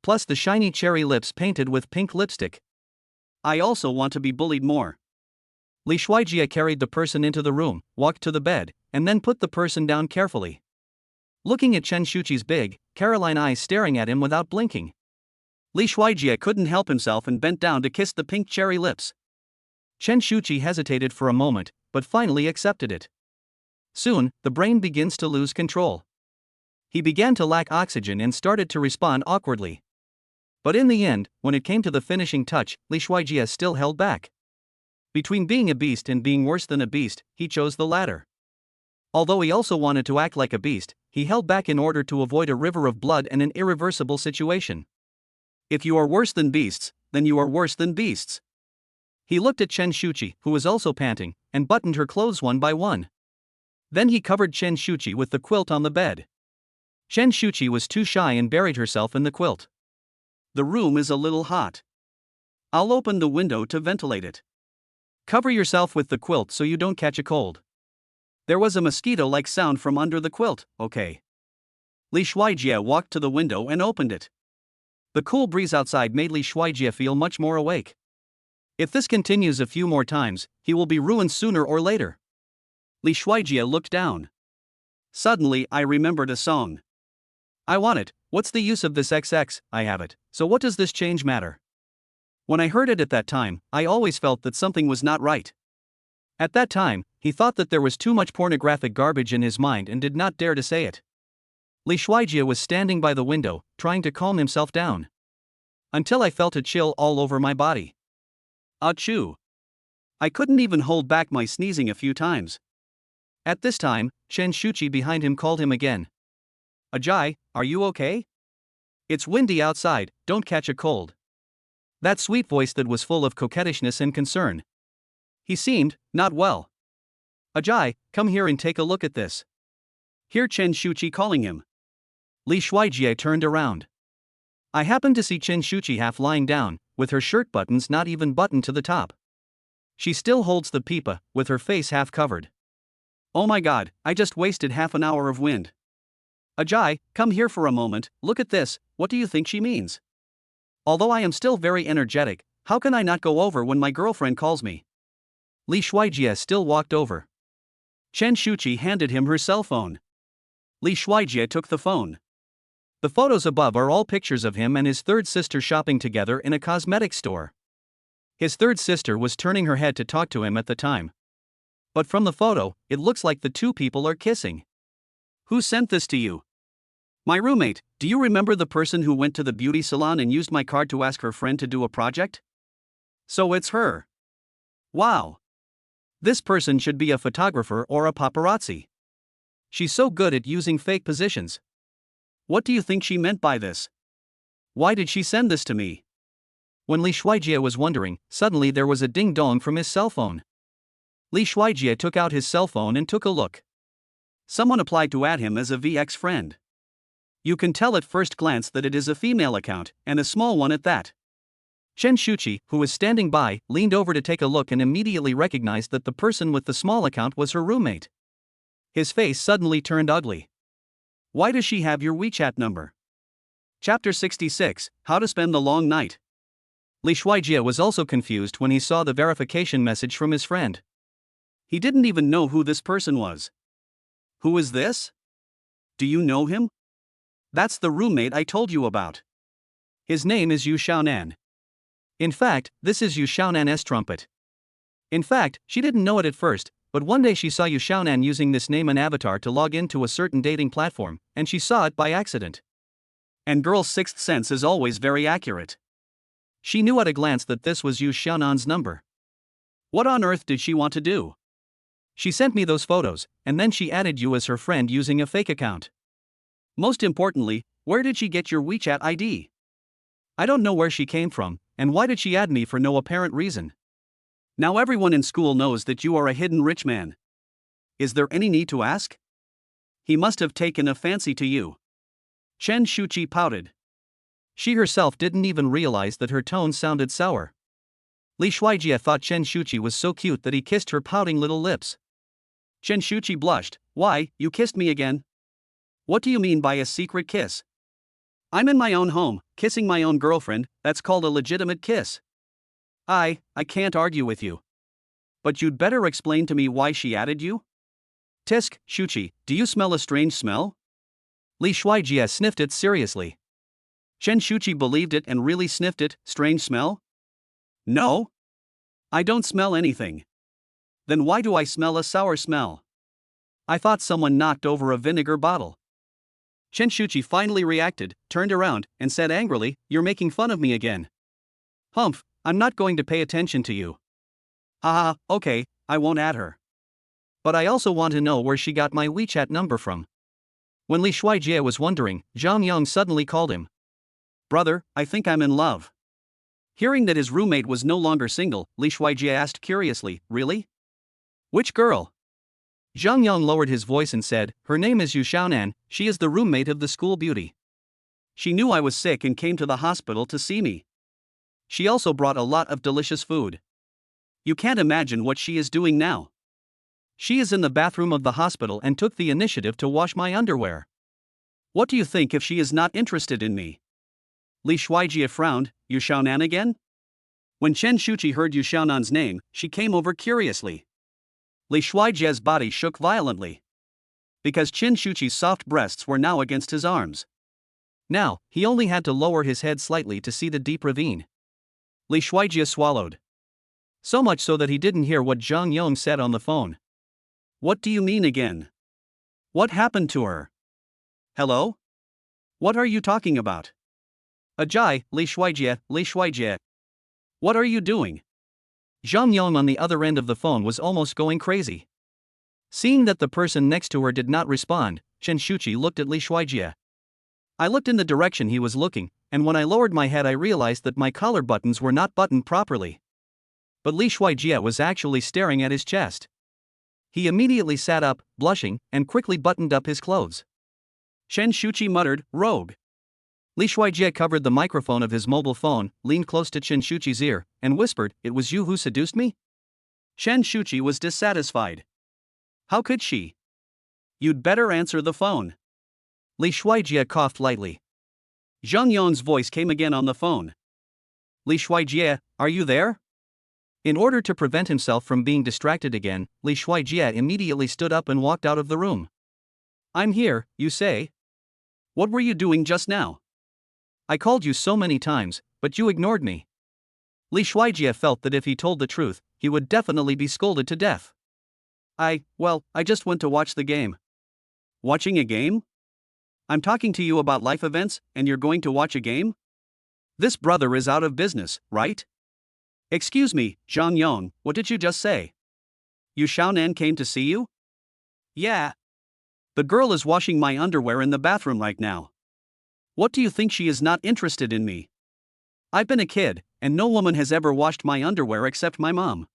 Plus the shiny cherry lips painted with pink lipstick. I also want to be bullied more. Li Shuijie carried the person into the room, walked to the bed, and then put the person down carefully. Looking at Chen Shuchi's big, Caroline eyes staring at him without blinking. Li Shuijie couldn't help himself and bent down to kiss the pink cherry lips. Chen Shuchi hesitated for a moment, but finally accepted it. Soon, the brain begins to lose control. He began to lack oxygen and started to respond awkwardly. But in the end, when it came to the finishing touch, Li Shuijie still held back. Between being a beast and being worse than a beast, he chose the latter. Although he also wanted to act like a beast, he held back in order to avoid a river of blood and an irreversible situation. If you are worse than beasts, then you are worse than beasts. He looked at Chen Shuchi, who was also panting, and buttoned her clothes one by one. Then he covered Chen Shuchi with the quilt on the bed. Chen Shuchi was too shy and buried herself in the quilt. The room is a little hot. I'll open the window to ventilate it. Cover yourself with the quilt so you don't catch a cold. There was a mosquito-like sound from under the quilt, okay. Li Shuijie walked to the window and opened it. The cool breeze outside made Li Shuijie feel much more awake. If this continues a few more times, he will be ruined sooner or later. Li Shuijie looked down. Suddenly I remembered a song. I want it, what's the use of this XX, I have it, so what does this change matter? When I heard it at that time, I always felt that something was not right. At that time, he thought that there was too much pornographic garbage in his mind and did not dare to say it. Li Shuijie was standing by the window, trying to calm himself down. Until I felt a chill all over my body. Achoo! I couldn't even hold back my sneezing a few times. At this time, Chen Shuchi behind him called him again. Ajay, are you okay? It's windy outside, don't catch a cold. That sweet voice that was full of coquettishness and concern. He seemed not well. Ajay, come here and take a look at this. Hear Chen Shuchi calling him. Li Shuijie turned around. I happened to see Chen Shuchi half lying down, with her shirt buttons not even buttoned to the top. She still holds the pipa, with her face half covered. Oh my god, I just wasted half an hour of wind. Ajay, come here for a moment, look at this, what do you think she means? Although I am still very energetic, how can I not go over when my girlfriend calls me? Li Shuijie still walked over. Chen Shuchi handed him her cell phone. Li Shuijie took the phone. The photos above are all pictures of him and his third sister shopping together in a cosmetics store. His third sister was turning her head to talk to him at the time. But from the photo, it looks like the two people are kissing. Who sent this to you? My roommate. Do you remember the person who went to the beauty salon and used my card to ask her friend to do a project? So it's her. Wow. This person should be a photographer or a paparazzi. She's so good at using fake positions. What do you think she meant by this? Why did she send this to me? When Li Shuijie was wondering, suddenly there was a ding-dong from his cell phone. Li Shuijie took out his cell phone and took a look. Someone applied to add him as a VX friend. You can tell at first glance that it is a female account, and a small one at that. Chen Shuchi, who was standing by, leaned over to take a look and immediately recognized that the person with the small account was her roommate. His face suddenly turned ugly. Why does she have your WeChat number? Chapter 66, How to Spend the Long Night. Li Shuijie was also confused when he saw the verification message from his friend. He didn't even know who this person was. Who is this? Do you know him? That's the roommate I told you about. His name is Yu Xiaonan. In fact, this is Yu Xiaonan's trumpet. In fact, she didn't know it at first, but one day she saw Yu Xiaonan using this name and avatar to log into a certain dating platform, and she saw it by accident. And girls' sixth sense is always very accurate. She knew at a glance that this was Yu Xiaonan's number. What on earth did she want to do? She sent me those photos, and then she added you as her friend using a fake account. Most importantly, where did she get your WeChat ID? I don't know where she came from, and why did she add me for no apparent reason? Now everyone in school knows that you are a hidden rich man. Is there any need to ask? He must have taken a fancy to you. Chen Shuchi pouted. She herself didn't even realize that her tone sounded sour. Li Shuijie thought Chen Shuchi was so cute that he kissed her pouting little lips. Chen Shuchi blushed. Why, you kissed me again? What do you mean by a secret kiss? I'm in my own home, kissing my own girlfriend, that's called a legitimate kiss. I can't argue with you. But you'd better explain to me why she added you? Tisk, Shuchi, do you smell a strange smell? Li Shuijie sniffed it seriously. Chen Shuchi believed it and really sniffed it. Strange smell? No. I don't smell anything. Then why do I smell a sour smell? I thought someone knocked over a vinegar bottle. Chen Shuchi finally reacted, turned around, and said angrily, "You're making fun of me again. Humph, I'm not going to pay attention to you." Haha, okay, I won't add her. But I also want to know where she got my WeChat number from. When Li Shuijie was wondering, Zhang Yang suddenly called him. "Brother, I think I'm in love." Hearing that his roommate was no longer single, Li Shuijie asked curiously, "Really? Which girl?" Zhang Yang lowered his voice and said, "Her name is Yu Xiaonan, she is the roommate of the school beauty. She knew I was sick and came to the hospital to see me. She also brought a lot of delicious food. You can't imagine what she is doing now. She is in the bathroom of the hospital and took the initiative to wash my underwear. What do you think if she is not interested in me?" Li Shuijie frowned. "Yu Xiaonan again?" When Chen Shuchi heard Yu Xiaonan's name, she came over curiously. Li Shuijie's body shook violently. Because Chen Shuchi's soft breasts were now against his arms. Now, he only had to lower his head slightly to see the deep ravine. Li Shuijie swallowed. So much so that he didn't hear what Zhang Yang said on the phone. "What do you mean again? What happened to her? Hello? What are you talking about?" "Ajay, Li Shuijie. What are you doing?" Zhang Yang on the other end of the phone was almost going crazy. Seeing that the person next to her did not respond, Chen Shuchi looked at Li Shuijie. I looked in the direction he was looking, and when I lowered my head I realized that my collar buttons were not buttoned properly. But Li Shuijie was actually staring at his chest. He immediately sat up, blushing, and quickly buttoned up his clothes. Chen Shuchi muttered, "Rogue." Li Shuijie covered the microphone of his mobile phone, leaned close to Chen Shuchi's ear, and whispered, "It was you who seduced me?" Chen Shuchi was dissatisfied. "How could she?" "You'd better answer the phone." Li Shuijie coughed lightly. Zhang Yong's voice came again on the phone. "Li Shuijie, are you there?" In order to prevent himself from being distracted again, Li Shuijie immediately stood up and walked out of the room. "I'm here, you say? What were you doing just now? I called you so many times, but you ignored me." Li Shuijie felt that if he told the truth, he would definitely be scolded to death. I just went to watch the game." "Watching a game? I'm talking to you about life events, and you're going to watch a game? This brother is out of business, right?" "Excuse me, Zhang Yang, what did you just say? Yu Xiaonan came to see you?" "Yeah. The girl is washing my underwear in the bathroom right now. What do you think she is not interested in me? I've been a kid, and no woman has ever washed my underwear except my mom.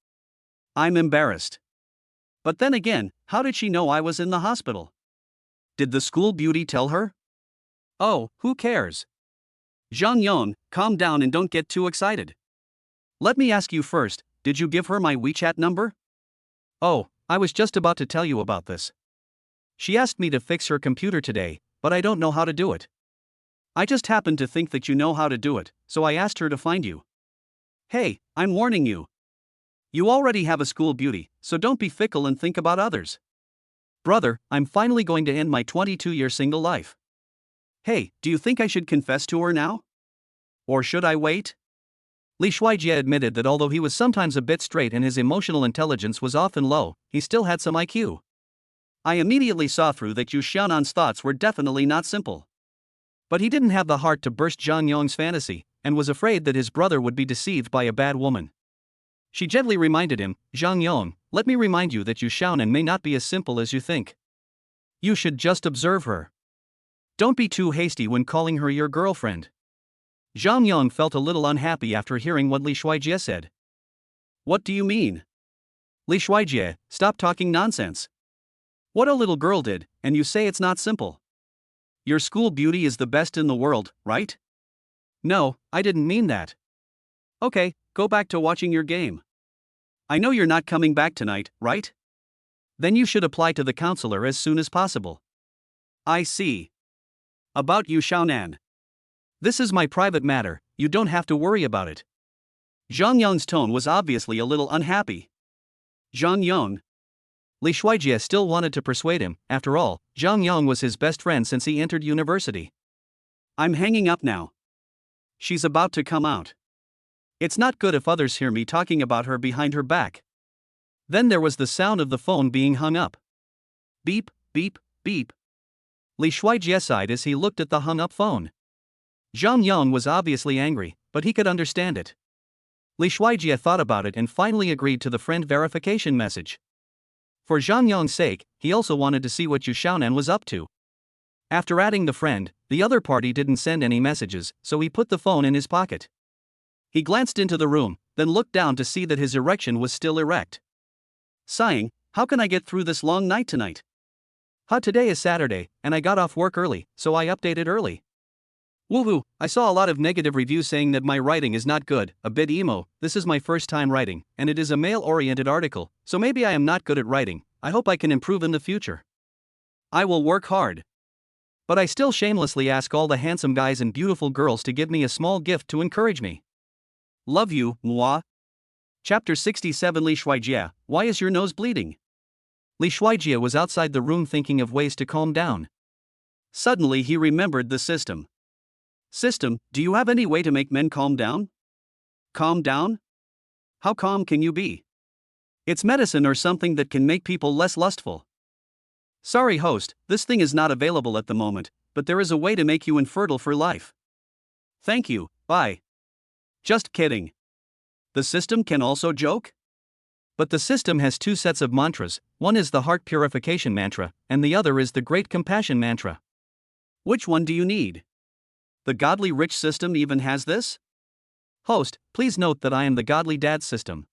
I'm embarrassed. But then again, how did she know I was in the hospital? Did the school beauty tell her? Oh, who cares? Zhang Yang, calm down and don't get too excited. Let me ask you first, did you give her my WeChat number?" "Oh, I was just about to tell you about this. She asked me to fix her computer today, but I don't know how to do it. I just happened to think that you know how to do it, so I asked her to find you. Hey, I'm warning you. You already have a school beauty, so don't be fickle and think about others. Brother, I'm finally going to end my 22-year single life. Hey, do you think I should confess to her now? Or should I wait?" Li Shuijie admitted that although he was sometimes a bit straight and his emotional intelligence was often low, he still had some IQ. I immediately saw through that Yu Xiaonan's thoughts were definitely not simple. But he didn't have the heart to burst Zhang Yong's fantasy, and was afraid that his brother would be deceived by a bad woman. She gently reminded him, "Zhang Yong, let me remind you that Yu Xiaonan may not be as simple as you think. You should just observe her. Don't be too hasty when calling her your girlfriend." Zhang Yong felt a little unhappy after hearing what Li Shuijie said. "What do you mean? Li Shuijie, stop talking nonsense. What a little girl did, and you say it's not simple. Your school beauty is the best in the world, right? No, I didn't mean that. Okay, go back to watching your game. I know you're not coming back tonight, right? Then you should apply to the counselor as soon as possible." "I see. About Yu Xiaonan. This is my private matter, you don't have to worry about it." Zhang Yong's tone was obviously a little unhappy. "Zhang Yong." Li Shuijie still wanted to persuade him, after all, Zhang Yang was his best friend since he entered university. "I'm hanging up now. She's about to come out. It's not good if others hear me talking about her behind her back." Then there was the sound of the phone being hung up. Beep, beep, beep. Li Shuijie sighed as he looked at the hung-up phone. Zhang Yang was obviously angry, but he could understand it. Li Shuijie thought about it and finally agreed to the friend verification message. For Zhang Yang's sake, he also wanted to see what Yu Xiaonan was up to. After adding the friend, the other party didn't send any messages, so he put the phone in his pocket. He glanced into the room, then looked down to see that his erection was still erect. Sighing, how can I get through this long night tonight? Today is Saturday, and I got off work early, so I updated early. Woohoo, I saw a lot of negative reviews saying that my writing is not good, a bit emo. This is my first time writing, and it is a male-oriented article, so maybe I am not good at writing. I hope I can improve in the future. I will work hard. But I still shamelessly ask all the handsome guys and beautiful girls to give me a small gift to encourage me. Love you, moi. Chapter 67 Li Shuijie, why is your nose bleeding? Li Shuijie was outside the room thinking of ways to calm down. Suddenly he remembered the system. System, do you have any way to make men calm down? Calm down? How calm can you be? It's medicine or something that can make people less lustful. Sorry host, this thing is not available at the moment, but there is a way to make you infertile for life. Thank you, bye. Just kidding. The system can also joke? But the system has two sets of mantras, one is the heart purification mantra, and the other is the great compassion mantra. Which one do you need? The godly rich system even has this? Host, please note that I am the godly dad system.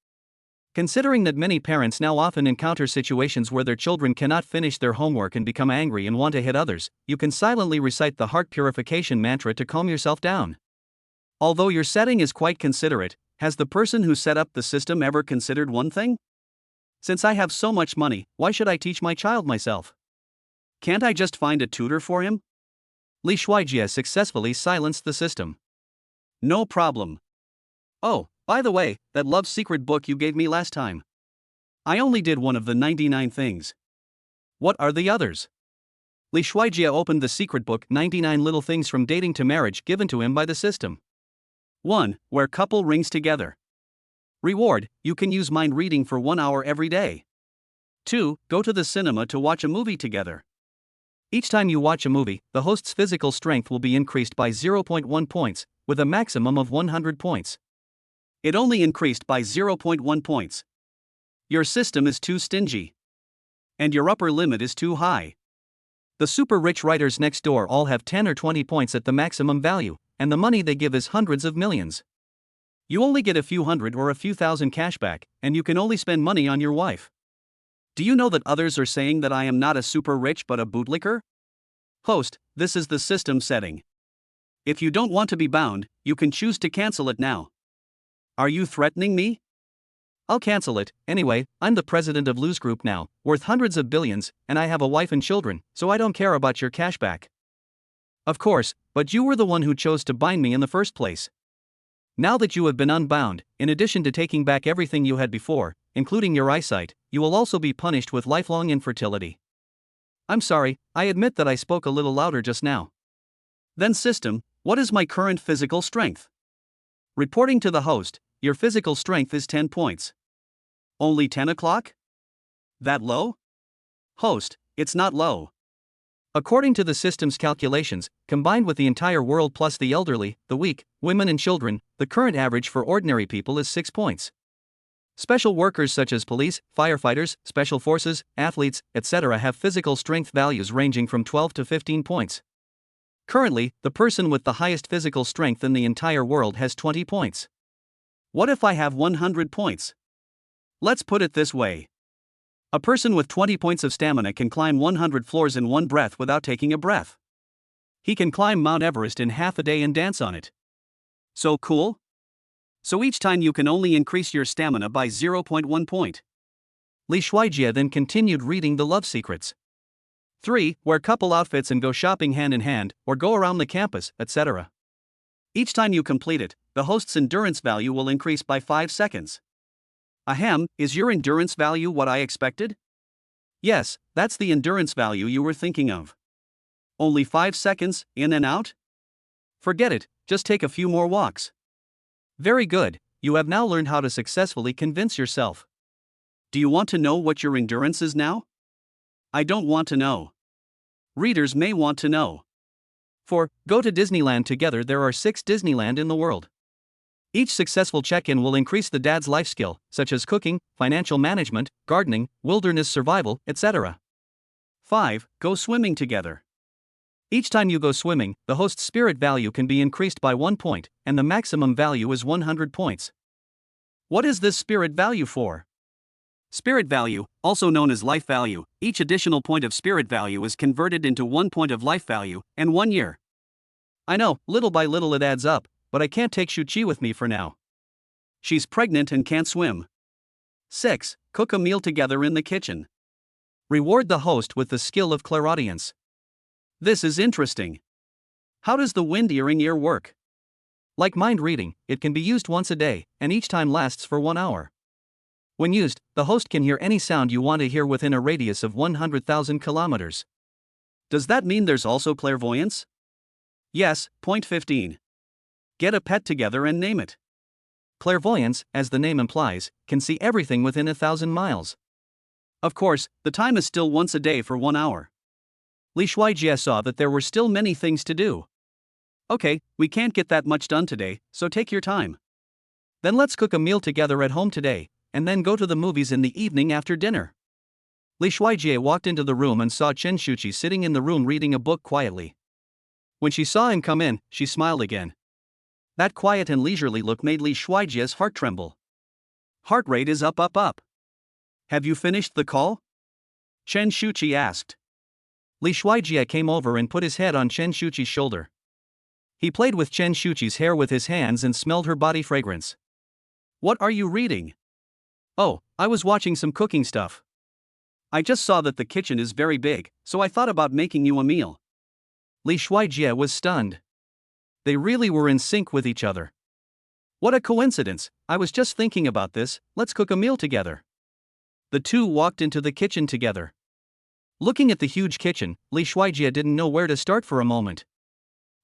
Considering that many parents now often encounter situations where their children cannot finish their homework and become angry and want to hit others, you can silently recite the heart purification mantra to calm yourself down. Although your setting is quite considerate, has the person who set up the system ever considered one thing? Since I have so much money, why should I teach my child myself? Can't I just find a tutor for him? Li Shuijie successfully silenced the system. No problem. Oh, by the way, that love secret book you gave me last time. I only did one of the 99 things. What are the others? Li Shuijie opened the secret book 99 Little Things from Dating to Marriage given to him by the system. 1. Wear couple rings together. Reward, you can use mind reading for 1 hour every day. 2. Go to the cinema to watch a movie together. Each time you watch a movie, the host's physical strength will be increased by 0.1 points, with a maximum of 100 points. It only increased by 0.1 points. Your system is too stingy. And your upper limit is too high. The super rich writers next door all have 10 or 20 points at the maximum value, and the money they give is hundreds of millions. You only get a few hundred or a few thousand cash back, and you can only spend money on your wife. Do you know that others are saying that I am not a super rich but a bootlicker? Host, this is the system setting. If you don't want to be bound, you can choose to cancel it now. Are you threatening me? I'll cancel it. Anyway, I'm the president of Lose Group now, worth hundreds of billions, and I have a wife and children, so I don't care about your cash back. Of course, but you were the one who chose to bind me in the first place. Now that you have been unbound, in addition to taking back everything you had before, including your eyesight, you will also be punished with lifelong infertility. I'm sorry, I admit that I spoke a little louder just now. Then system, what is my current physical strength? Reporting to the host, your physical strength is 10 points. Only 10 o'clock? That low? Host, it's not low. According to the system's calculations, combined with the entire world plus the elderly, the weak, women and children, the current average for ordinary people is 6 points. Special workers such as police, firefighters, special forces, athletes, etc. have physical strength values ranging from 12 to 15 points. Currently, the person with the highest physical strength in the entire world has 20 points. What if I have 100 points? Let's put it this way. A person with 20 points of stamina can climb 100 floors in one breath without taking a breath. He can climb Mount Everest in half a day and dance on it. So cool? So each time you can only increase your stamina by 0.1 point. Li Shuijie then continued reading the love secrets. 3. Wear couple outfits and go shopping hand in hand, or go around the campus, etc. Each time you complete it, the host's endurance value will increase by 5 seconds. Ahem, is your endurance value what I expected? Yes, that's the endurance value you were thinking of. Only 5 seconds, in and out? Forget it, just take a few more walks. Very good, you have now learned how to successfully convince yourself. Do you want to know what your endurance is now? I don't want to know. Readers may want to know. For Go to Disneyland Together, there are 6 Disneyland in the world. Each successful check-in will increase the dad's life skill, such as cooking, financial management, gardening, wilderness survival, etc. 5. Go swimming together. Each time you go swimming, the host's spirit value can be increased by 1 point, and the maximum value is 100 points. What is this spirit value for? Spirit value, also known as life value, each additional point of spirit value is converted into 1 point of life value, and 1 year. I know, little by little it adds up, but I can't take Shuchi with me for now. She's pregnant and can't swim. 6. Cook a meal together in the kitchen. Reward the host with the skill of clairaudience. This is interesting. How does the wind hearing ear work? Like mind reading, it can be used once a day, and each time lasts for 1 hour. When used, the host can hear any sound you want to hear within a radius of 100,000 kilometers. Does that mean there's also clairvoyance? Yes. Point 15. Get a pet together and name it. Clairvoyance, as the name implies, can see everything within 1,000 miles. Of course, the time is still once a day for 1 hour. Li Shuijie saw that there were still many things to do. Okay, we can't get that much done today, so take your time. Then let's cook a meal together at home today, and then go to the movies in the evening after dinner. Li Shuijie walked into the room and saw Chen Shuchi sitting in the room reading a book quietly. When she saw him come in, she smiled again. That quiet and leisurely look made Li Shuijie's heart tremble. Heart rate is up. Have you finished the call? Chen Shuchi asked. Li Shuijie came over and put his head on Chen Shuchi's shoulder. He played with Chen Shuchi's hair with his hands and smelled her body fragrance. What are you reading? Oh, I was watching some cooking stuff. I just saw that the kitchen is very big, so I thought about making you a meal. Li Shuijie was stunned. They really were in sync with each other. What a coincidence, I was just thinking about this, let's cook a meal together. The two walked into the kitchen together. Looking at the huge kitchen, Li Shuijie didn't know where to start for a moment.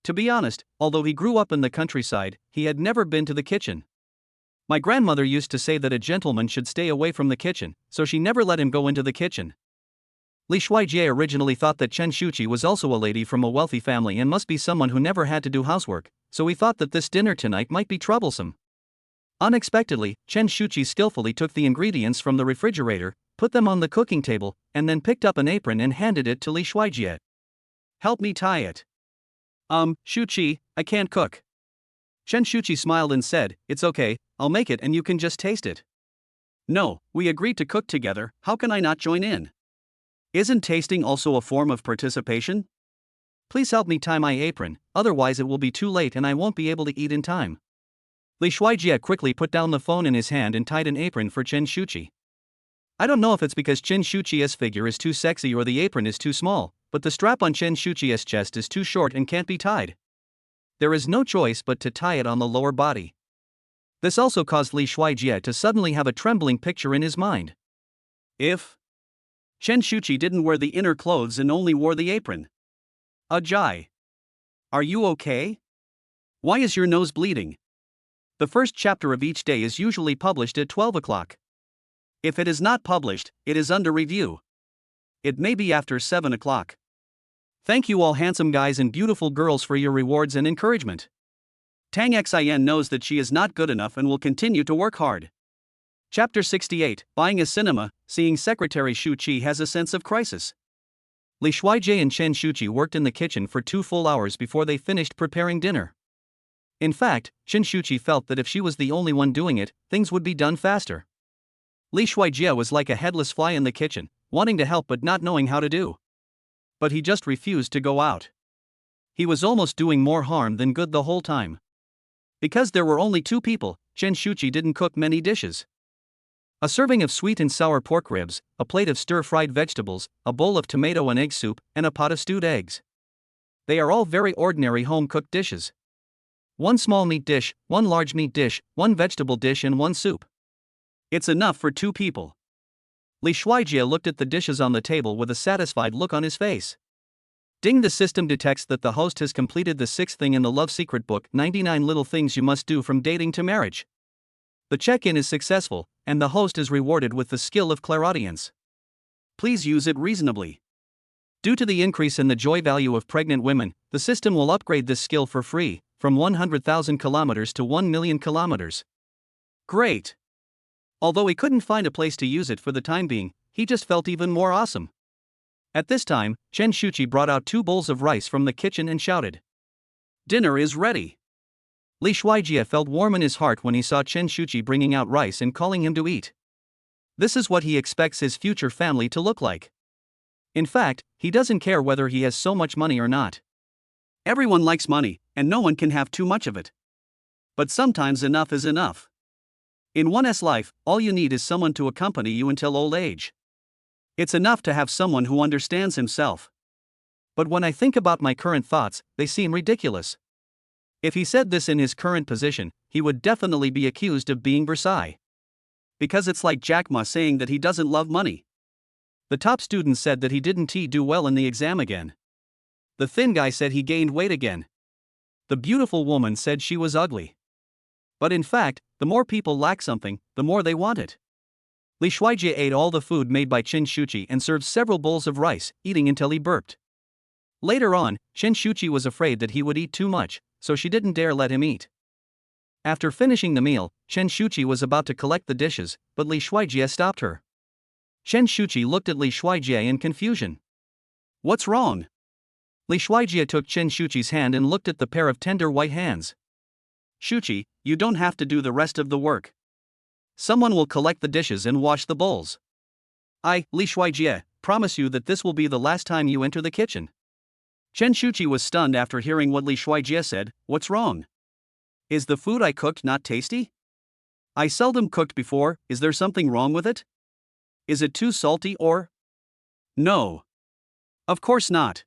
To be honest, although he grew up in the countryside, he had never been to the kitchen. My grandmother used to say that a gentleman should stay away from the kitchen, so she never let him go into the kitchen. Li Shuijie originally thought that Chen Shuchi was also a lady from a wealthy family and must be someone who never had to do housework, so he thought that this dinner tonight might be troublesome. Unexpectedly, Chen Shuchi skillfully took the ingredients from the refrigerator, put them on the cooking table, and then picked up an apron and handed it to Li Shuijie. Help me tie it. Shuchi, I can't cook. Chen Shuchi smiled and said, it's okay, I'll make it and you can just taste it. No, we agreed to cook together, how can I not join in? Isn't tasting also a form of participation? Please help me tie my apron, otherwise it will be too late and I won't be able to eat in time. Li Shuijie quickly put down the phone in his hand and tied an apron for Chen Shuchi. I don't know if it's because Chen Shuchi's figure is too sexy or the apron is too small, but the strap on Chen Shuchi's chest is too short and can't be tied. There is no choice but to tie it on the lower body. This also caused Li Shuijie to suddenly have a trembling picture in his mind. If Chen Shuchi didn't wear the inner clothes and only wore the apron. Ajay. Are you okay? Why is your nose bleeding? The first chapter of each day is usually published at 12 o'clock. If it is not published, it is under review. It may be after 7 o'clock. Thank you all handsome guys and beautiful girls for your rewards and encouragement. Tang Xin knows that she is not good enough and will continue to work hard. Chapter 68, Buying a Cinema, Seeing Secretary Shuchi has a sense of crisis. Li Shuijie and Chen Shuchi worked in the kitchen for 2 full hours before they finished preparing dinner. In fact, Chen Shuchi felt that if she was the only one doing it, things would be done faster. Li Shuijie was like a headless fly in the kitchen, wanting to help but not knowing how to do. But he just refused to go out. He was almost doing more harm than good the whole time. Because there were only 2 people, Chen Shuchi didn't cook many dishes. A serving of sweet and sour pork ribs, a plate of stir-fried vegetables, a bowl of tomato and egg soup, and a pot of stewed eggs. They are all very ordinary home-cooked dishes. 1 small meat dish, 1 large meat dish, 1 vegetable dish and 1 soup. It's enough for 2 people. Li Shuijie looked at the dishes on the table with a satisfied look on his face. Ding, the system detects that the host has completed the 6th thing in the Love Secret book, 99 Little Things You Must Do from Dating to Marriage. The check-in is successful, and the host is rewarded with the skill of clairaudience. Please use it reasonably. Due to the increase in the joy value of pregnant women, the system will upgrade this skill for free, from 100,000 kilometers to 1 million kilometers. Great! Although he couldn't find a place to use it for the time being, he just felt even more awesome. At this time, Chen Shuchi brought out 2 bowls of rice from the kitchen and shouted, "Dinner is ready!" Li Shuijie felt warm in his heart when he saw Chen Shuchi bringing out rice and calling him to eat. This is what he expects his future family to look like. In fact, he doesn't care whether he has so much money or not. Everyone likes money, and no one can have too much of it. But sometimes enough is enough. In one's life, all you need is someone to accompany you until old age. It's enough to have someone who understands himself. But when I think about my current thoughts, they seem ridiculous. If he said this in his current position, he would definitely be accused of being Versailles. Because it's like Jack Ma saying that he doesn't love money. The top student said that he didn't do well in the exam again. The thin guy said he gained weight again. The beautiful woman said she was ugly. But in fact, the more people lack something, the more they want it. Li Shuijie ate all the food made by Chen Shuchi and served several bowls of rice, eating until he burped. Later on, Chen Shuchi was afraid that he would eat too much, so she didn't dare let him eat. After finishing the meal, Chen Shuchi was about to collect the dishes, but Li Shuijie stopped her. Chen Shuchi looked at Li Shuijie in confusion. "What's wrong?" Li Shuijie took Chen Shuchi's hand and looked at the pair of tender white hands. "Shuchi, you don't have to do the rest of the work. Someone will collect the dishes and wash the bowls. I, Li Shuijie, promise you that this will be the last time you enter the kitchen." Chen Shuchi was stunned after hearing what Li Shuijie said. "What's wrong? Is the food I cooked not tasty? I seldom cooked before, is there something wrong with it? Is it too salty or?" "No. Of course not.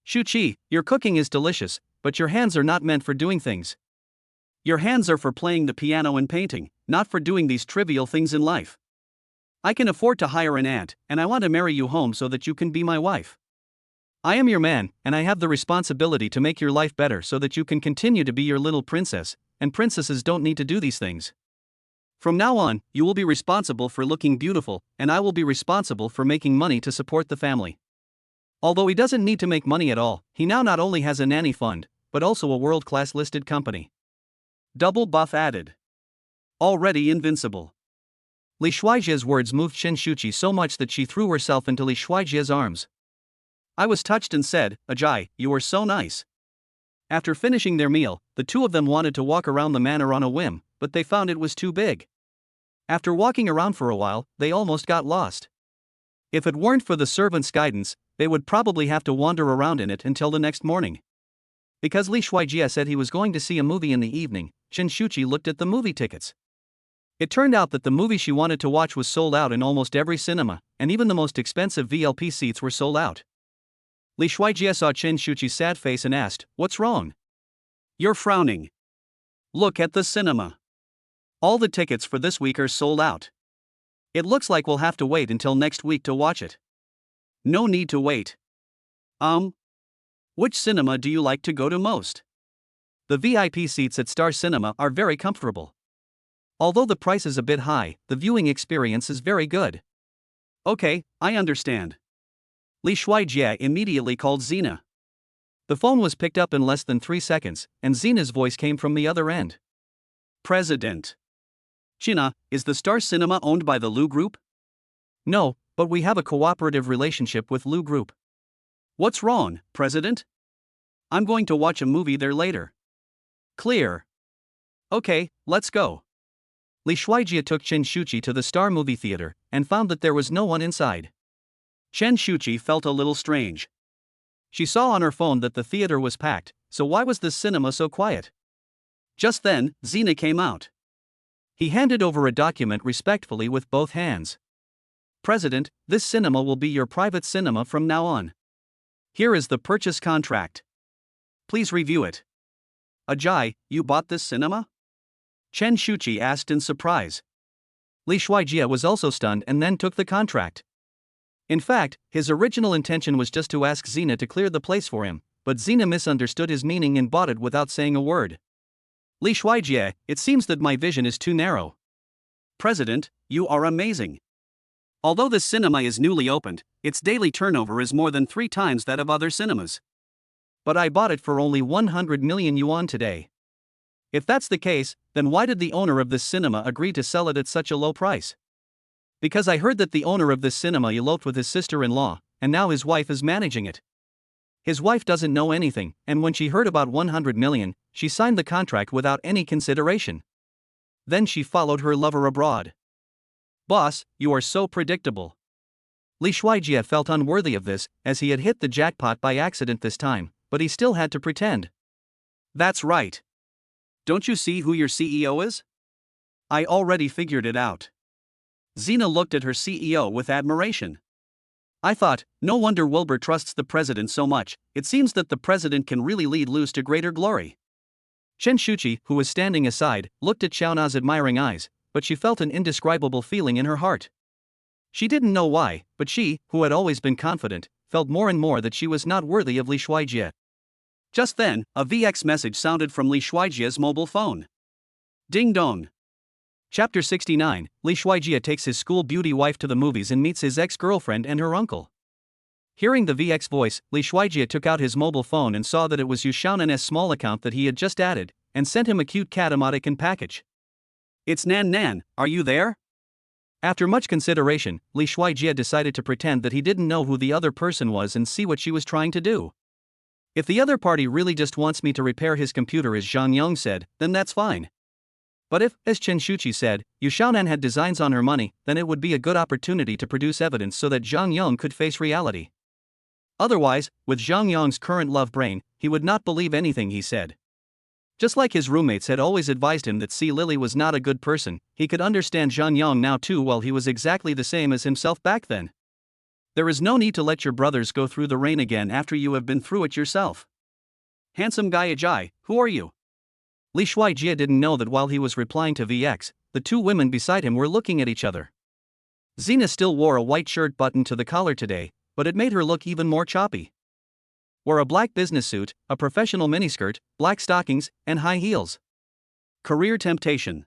Shuchi, your cooking is delicious, but your hands are not meant for doing things. Your hands are for playing the piano and painting, not for doing these trivial things in life. I can afford to hire an aunt, and I want to marry you home so that you can be my wife. I am your man, and I have the responsibility to make your life better so that you can continue to be your little princess, and princesses don't need to do these things. From now on, you will be responsible for looking beautiful, and I will be responsible for making money to support the family." Although he doesn't need to make money at all, he now not only has a nanny fund, but also a world-class listed company. Double buff added. Already invincible. Li Shuijie's words moved Chen Shuchi so much that she threw herself into Li Shuijie's arms. I was touched and said, "Ajay, you are so nice." After finishing their meal, the two of them wanted to walk around the manor on a whim, but they found it was too big. After walking around for a while, they almost got lost. If it weren't for the servant's guidance, they would probably have to wander around in it until the next morning. Because Li Shuijie said he was going to see a movie in the evening, Chen Shuchi looked at the movie tickets. It turned out that the movie she wanted to watch was sold out in almost every cinema, and even the most expensive VLP seats were sold out. Li Shuijie saw Chen Shuchi's sad face and asked, "What's wrong? You're frowning. Look at the cinema. All the tickets for this week are sold out. It looks like we'll have to wait until next week to watch it." "No need to wait. Which cinema do you like to go to most?" "The VIP seats at Star Cinema are very comfortable. Although the price is a bit high, the viewing experience is very good." "Okay, I understand." Li Shuijie immediately called Xena. The phone was picked up in less than 3 seconds, and Xena's voice came from the other end. "President. China, is the Star Cinema owned by the Lu Group?" "No, but we have a cooperative relationship with Lu Group." "What's wrong, President? I'm going to watch a movie there later." "Clear. Okay, let's go." Li Shuijie took Chen Shuchi to the Star movie theater, and found that there was no one inside. Chen Shuchi felt a little strange. She saw on her phone that the theater was packed, so why was the cinema so quiet? Just then, Xena came out. He handed over a document respectfully with both hands. "President, this cinema will be your private cinema from now on. Here is the purchase contract. Please review it." "Ajay, you bought this cinema?" Chen Shuchi asked in surprise. Li Shuijie was also stunned and then took the contract. In fact, his original intention was just to ask Xena to clear the place for him, but Xena misunderstood his meaning and bought it without saying a word. "Li Shuijie, it seems that my vision is too narrow." "President, you are amazing. Although this cinema is newly opened, its daily turnover is more than 3 times that of other cinemas. But I bought it for only 100 million yuan today. If that's the case, then why did the owner of this cinema agree to sell it at such a low price? Because I heard that the owner of this cinema eloped with his sister-in-law, and now his wife is managing it. His wife doesn't know anything, and when she heard about 100 million, she signed the contract without any consideration. Then she followed her lover abroad. Boss, you are so predictable. Li Shuijie felt unworthy of this, as he had hit the jackpot by accident this time, but he still had to pretend. That's right. Don't you see who your CEO is? I already figured it out. Xena looked at her CEO with admiration. I thought, no wonder Wilbur trusts the president so much. It seems that the president can really lead Luz to greater glory. Chen Shuchi, who was standing aside, looked at Xiaona's admiring eyes, but she felt an indescribable feeling in her heart. She didn't know why, but she, who had always been confident, felt more and more that she was not worthy of Li Shuijie. Just then, a VX message sounded from Li Shuijie's mobile phone. Ding dong. Chapter 69, Li Shuijie takes his school beauty wife to the movies and meets his ex-girlfriend and her uncle. Hearing the VX voice, Li Shuijie took out his mobile phone and saw that it was Yu Xiaonan's small account that he had just added, and sent him a cute cat emoticon package. It's Nan Nan, are you there? After much consideration, Li Shuijie decided to pretend that he didn't know who the other person was and see what she was trying to do. If the other party really just wants me to repair his computer, as Zhang Yong said, then that's fine. But if, as Chen Shuchi said, Yu Xiaonan had designs on her money, then it would be a good opportunity to produce evidence so that Zhang Yong could face reality. Otherwise, with Zhang Yong's current love brain, he would not believe anything he said. Just like his roommates had always advised him that C. Lily was not a good person, he could understand Zhang Yong now too. Well, he was exactly the same as himself back then. There is no need to let your brothers go through the rain again after you have been through it yourself. Handsome guy Ajay, who are you? Li Shuijie didn't know that while he was replying to VX, the two women beside him were looking at each other. Xena still wore a white shirt buttoned to the collar today, but it made her look even more choppy. Wore a black business suit, a professional miniskirt, black stockings, and high heels. Career temptation.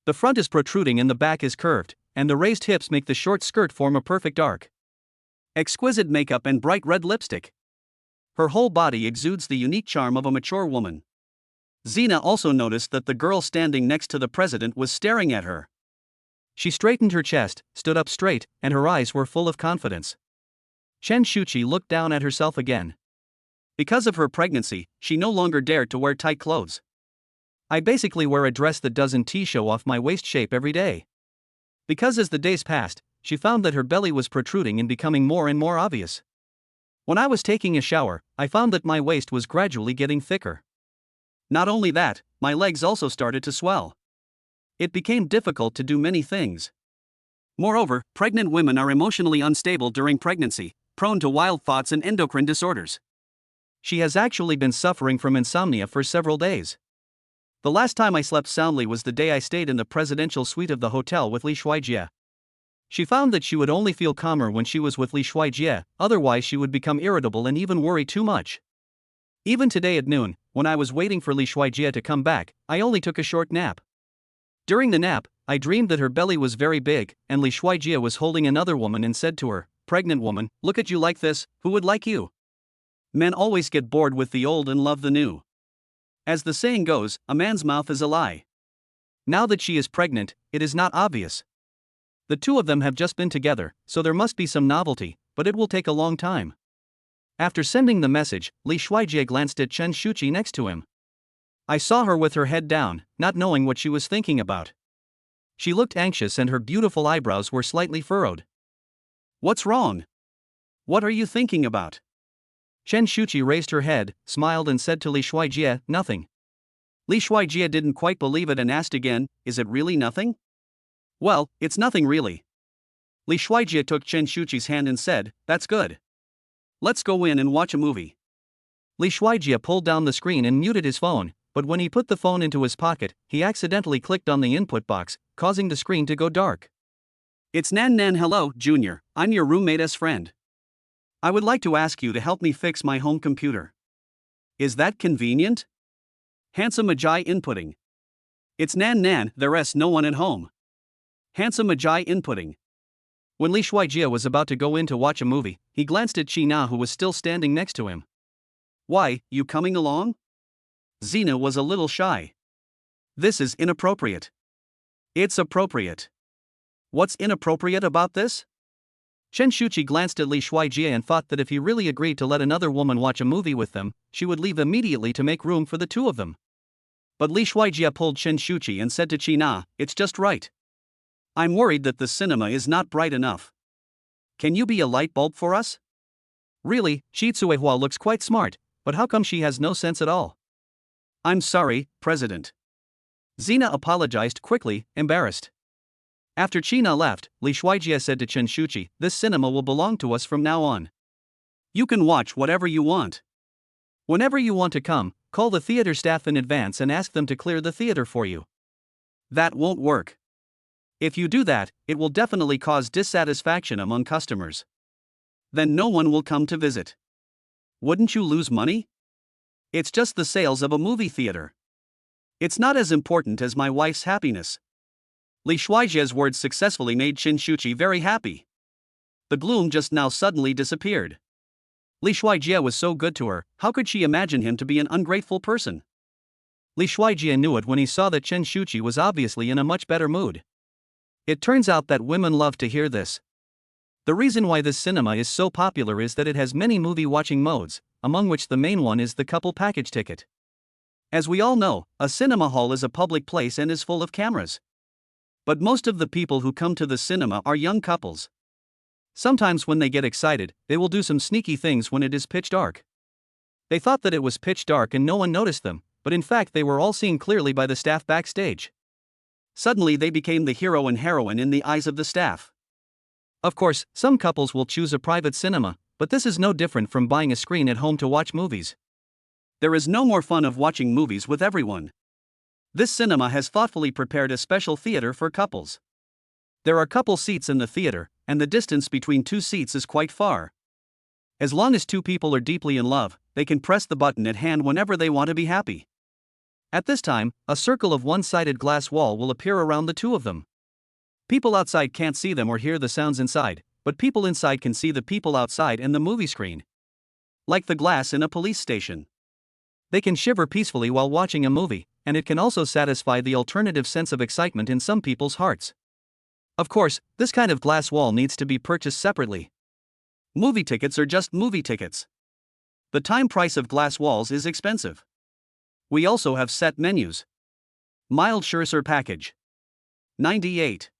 The front is protruding and the back is curved, and the raised hips make the short skirt form a perfect arc. Exquisite makeup and bright red lipstick. Her whole body exudes the unique charm of a mature woman. Xena also noticed that the girl standing next to the president was staring at her. She straightened her chest, stood up straight, and her eyes were full of confidence. Chen Shuchi looked down at herself again. Because of her pregnancy, she no longer dared to wear tight clothes. I basically wear a dress that doesn't show off my waist shape every day. Because as the days passed, she found that her belly was protruding and becoming more and more obvious. When I was taking a shower, I found that my waist was gradually getting thicker. Not only that, my legs also started to swell. It became difficult to do many things. Moreover, pregnant women are emotionally unstable during pregnancy, prone to wild thoughts and endocrine disorders. She has actually been suffering from insomnia for several days. The last time I slept soundly was the day I stayed in the presidential suite of the hotel with Li Shuijie. She found that she would only feel calmer when she was with Li Shuijie, otherwise she would become irritable and even worry too much. Even today at noon, when I was waiting for Li Shuijie to come back, I only took a short nap. During the nap, I dreamed that her belly was very big, and Li Shuijie was holding another woman and said to her, "Pregnant woman, look at you like this, who would like you?" Men always get bored with the old and love the new. As the saying goes, a man's mouth is a lie. Now that she is pregnant, it is not obvious. The two of them have just been together, so there must be some novelty, but it will take a long time. After sending the message, Li Shuijie glanced at Chen Shuchi next to him. I saw her with her head down, not knowing what she was thinking about. She looked anxious and her beautiful eyebrows were slightly furrowed. What's wrong? What are you thinking about? Chen Shuchi raised her head, smiled and said to Li Shuijie, "Nothing." Li Shuijie didn't quite believe it and asked again, "Is it really nothing?" "Well, it's nothing really." Li Shuijie took Chen Shuchi's hand and said, "That's good. Let's go in and watch a movie." Li Shuijie pulled down the screen and muted his phone, but when he put the phone into his pocket, he accidentally clicked on the input box, causing the screen to go dark. "It's Nan Nan. Hello, Junior, I'm your roommate's friend. I would like to ask you to help me fix my home computer. Is that convenient?" Handsome Ajay inputting. "It's Nan Nan, there's no one at home." Handsome Ajay inputting. When Li Shuijie was about to go in to watch a movie, he glanced at China, who was still standing next to him. "Why, you coming along?" Xena was a little shy. "This is inappropriate." "It's appropriate." "What's inappropriate about this?" Chen Shuchi glanced at Li Shuijie and thought that if he really agreed to let another woman watch a movie with them, she would leave immediately to make room for the two of them. But Li Shuijie pulled Chen Shuchi and said to China, "It's just right. I'm worried that the cinema is not bright enough. Can you be a light bulb for us?" Really, Shi Tsuehua looks quite smart, but how come she has no sense at all? "I'm sorry, President." Xena apologized quickly, embarrassed. After China left, Li Shuijie said to Chen Shuchi, "This cinema will belong to us from now on. You can watch whatever you want. Whenever you want to come, call the theater staff in advance and ask them to clear the theater for you." "That won't work. If you do that, it will definitely cause dissatisfaction among customers. Then no one will come to visit. Wouldn't you lose money? It's just the sales of a movie theater. It's not as important as my wife's happiness." Li Shuijie's words successfully made Chen Shuchi very happy. The gloom just now suddenly disappeared. Li Shuijie was so good to her, how could she imagine him to be an ungrateful person? Li Shuijie knew it when he saw that Chen Shuchi was obviously in a much better mood. It turns out that women love to hear this. The reason why this cinema is so popular is that it has many movie watching modes, among which the main one is the couple package ticket. As we all know, a cinema hall is a public place and is full of cameras. But most of the people who come to the cinema are young couples. Sometimes when they get excited, they will do some sneaky things when it is pitch dark. They thought that it was pitch dark and no one noticed them, but in fact they were all seen clearly by the staff backstage. Suddenly they became the hero and heroine in the eyes of the staff. Of course, some couples will choose a private cinema, but this is no different from buying a screen at home to watch movies. There is no more fun of watching movies with everyone. This cinema has thoughtfully prepared a special theater for couples. There are couple seats in the theater, and the distance between two seats is quite far. As long as two people are deeply in love, they can press the button at hand whenever they want to be happy. At this time, a circle of one-sided glass wall will appear around the two of them. People outside can't see them or hear the sounds inside, but people inside can see the people outside and the movie screen. Like the glass in a police station. They can shiver peacefully while watching a movie, and it can also satisfy the alternative sense of excitement in some people's hearts. Of course, this kind of glass wall needs to be purchased separately. Movie tickets are just movie tickets. The time price of glass walls is expensive. We also have set menus. Mild Schursur package. 98.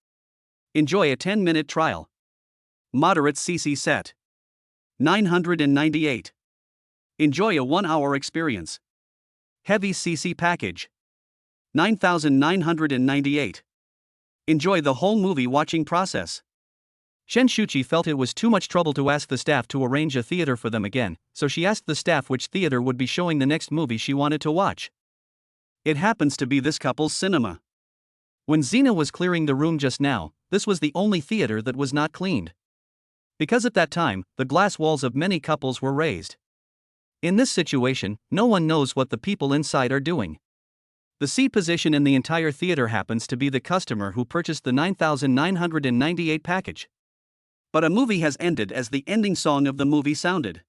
Enjoy a 10-minute trial. Moderate CC set. 998. Enjoy a 1-hour experience. Heavy CC package. 9,998. Enjoy the whole movie watching process. Chen Shuchi felt it was too much trouble to ask the staff to arrange a theater for them again, so she asked the staff which theater would be showing the next movie she wanted to watch. It happens to be this couple's cinema. When Xena was clearing the room just now, this was the only theater that was not cleaned. Because at that time, the glass walls of many couples were raised. In this situation, no one knows what the people inside are doing. The seat position in the entire theater happens to be the customer who purchased the 9,998 package. But a movie has ended as the ending song of the movie sounded.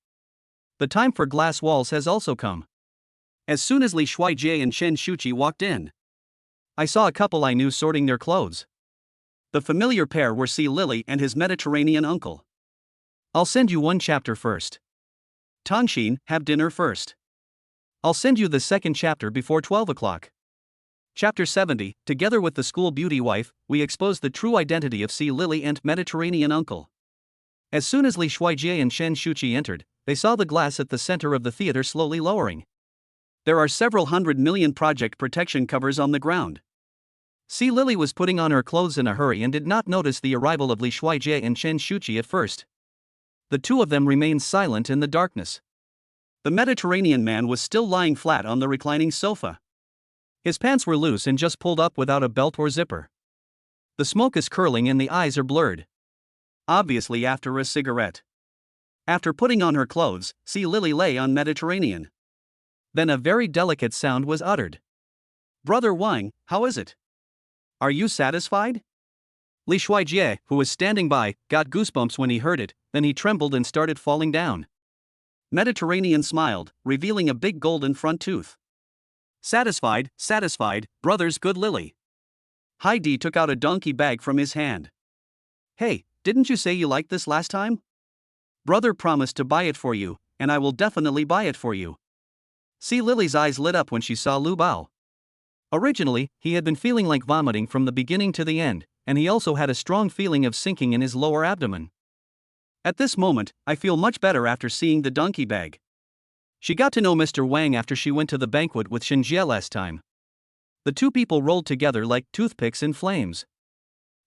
The time for glass walls has also come. As soon as Li Shuijie and Chen Shuchi walked in, I saw a couple I knew sorting their clothes. The familiar pair were C. Lily and his Mediterranean uncle. I'll send you one chapter first. Tongxin, have dinner first. I'll send you the second chapter before 12 o'clock. Chapter 70, together with the school beauty wife, we expose the true identity of C. Lily and Mediterranean uncle. As soon as Li Shuijie and Chen Shuchi entered, they saw the glass at the center of the theater slowly lowering. There are several 100 million project protection covers on the ground. C. Lily was putting on her clothes in a hurry and did not notice the arrival of Li Shuijie and Chen Shuchi at first. The two of them remained silent in the darkness. The Mediterranean man was still lying flat on the reclining sofa. His pants were loose and just pulled up without a belt or zipper. The smoke is curling and the eyes are blurred. Obviously after a cigarette. After putting on her clothes, C. Lily lay on Mediterranean. Then a very delicate sound was uttered. "Brother Wang, how is it? Are you satisfied?" Li Shuijie, who was standing by, got goosebumps when he heard it, then he trembled and started falling down. Mediterranean smiled, revealing a big golden front tooth. Satisfied, brother's good Lily. Heidi took out a donkey bag from his hand. Hey, didn't you say you liked this last time? Brother promised to buy it for you, and I will definitely buy it for you. See, Lily's eyes lit up when she saw Lu Bao. Originally, he had been feeling like vomiting from the beginning to the end, and he also had a strong feeling of sinking in his lower abdomen. At this moment, I feel much better after seeing the donkey bag. She got to know Mr. Wang after she went to the banquet with Shenjie last time. The two people rolled together like toothpicks in flames.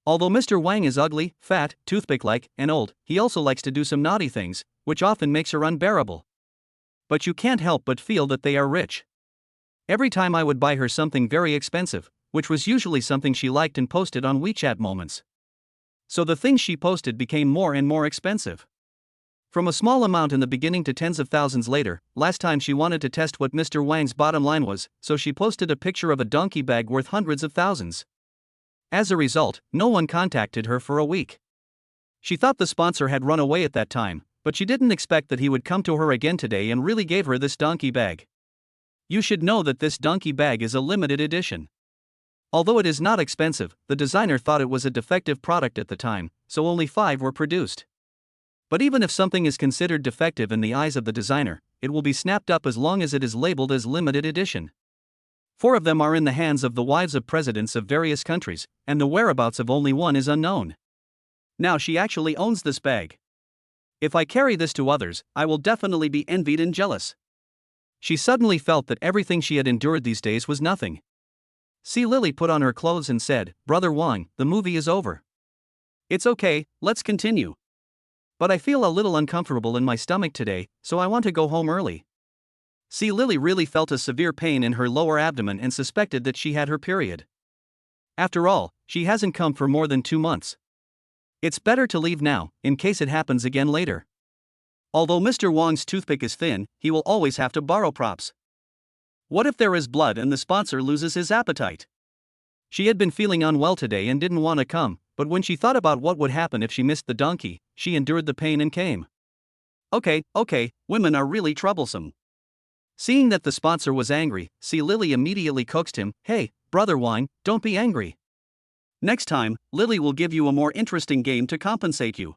Although Mr. Wang is ugly, fat, toothpick-like, and old, he also likes to do some naughty things, which often makes her unbearable. But you can't help but feel that they are rich. Every time I would buy her something very expensive, which was usually something she liked and posted on WeChat moments. So the things she posted became more and more expensive. From a small amount in the beginning to tens of thousands later. Last time she wanted to test what Mr. Wang's bottom line was, so she posted a picture of a donkey bag worth hundreds of thousands. As a result, no one contacted her for a week. She thought the sponsor had run away at that time, but she didn't expect that he would come to her again today and really gave her this donkey bag. You should know that this donkey bag is a limited edition. Although it is not expensive, the designer thought it was a defective product at the time, so only 5 were produced. But even if something is considered defective in the eyes of the designer, it will be snapped up as long as it is labeled as limited edition. 4 of them are in the hands of the wives of presidents of various countries, and the whereabouts of only one is unknown. Now she actually owns this bag. If I carry this to others, I will definitely be envied and jealous. She suddenly felt that everything she had endured these days was nothing. See, Lily put on her clothes and said, "Brother Wang, the movie is over." "It's okay, let's continue. But I feel a little uncomfortable in my stomach today, so I want to go home early." See, Lily really felt a severe pain in her lower abdomen and suspected that she had her period. After all, she hasn't come for more than 2 months. It's better to leave now, in case it happens again later. Although Mr. Wang's toothpick is thin, he will always have to borrow props. What if there is blood and the sponsor loses his appetite? She had been feeling unwell today and didn't want to come, but when she thought about what would happen if she missed the donkey, she endured the pain and came. Okay, women are really troublesome. Seeing that the sponsor was angry, see, Lily immediately coaxed him, "Hey, Brother Wang, don't be angry. Next time, Lily will give you a more interesting game to compensate you.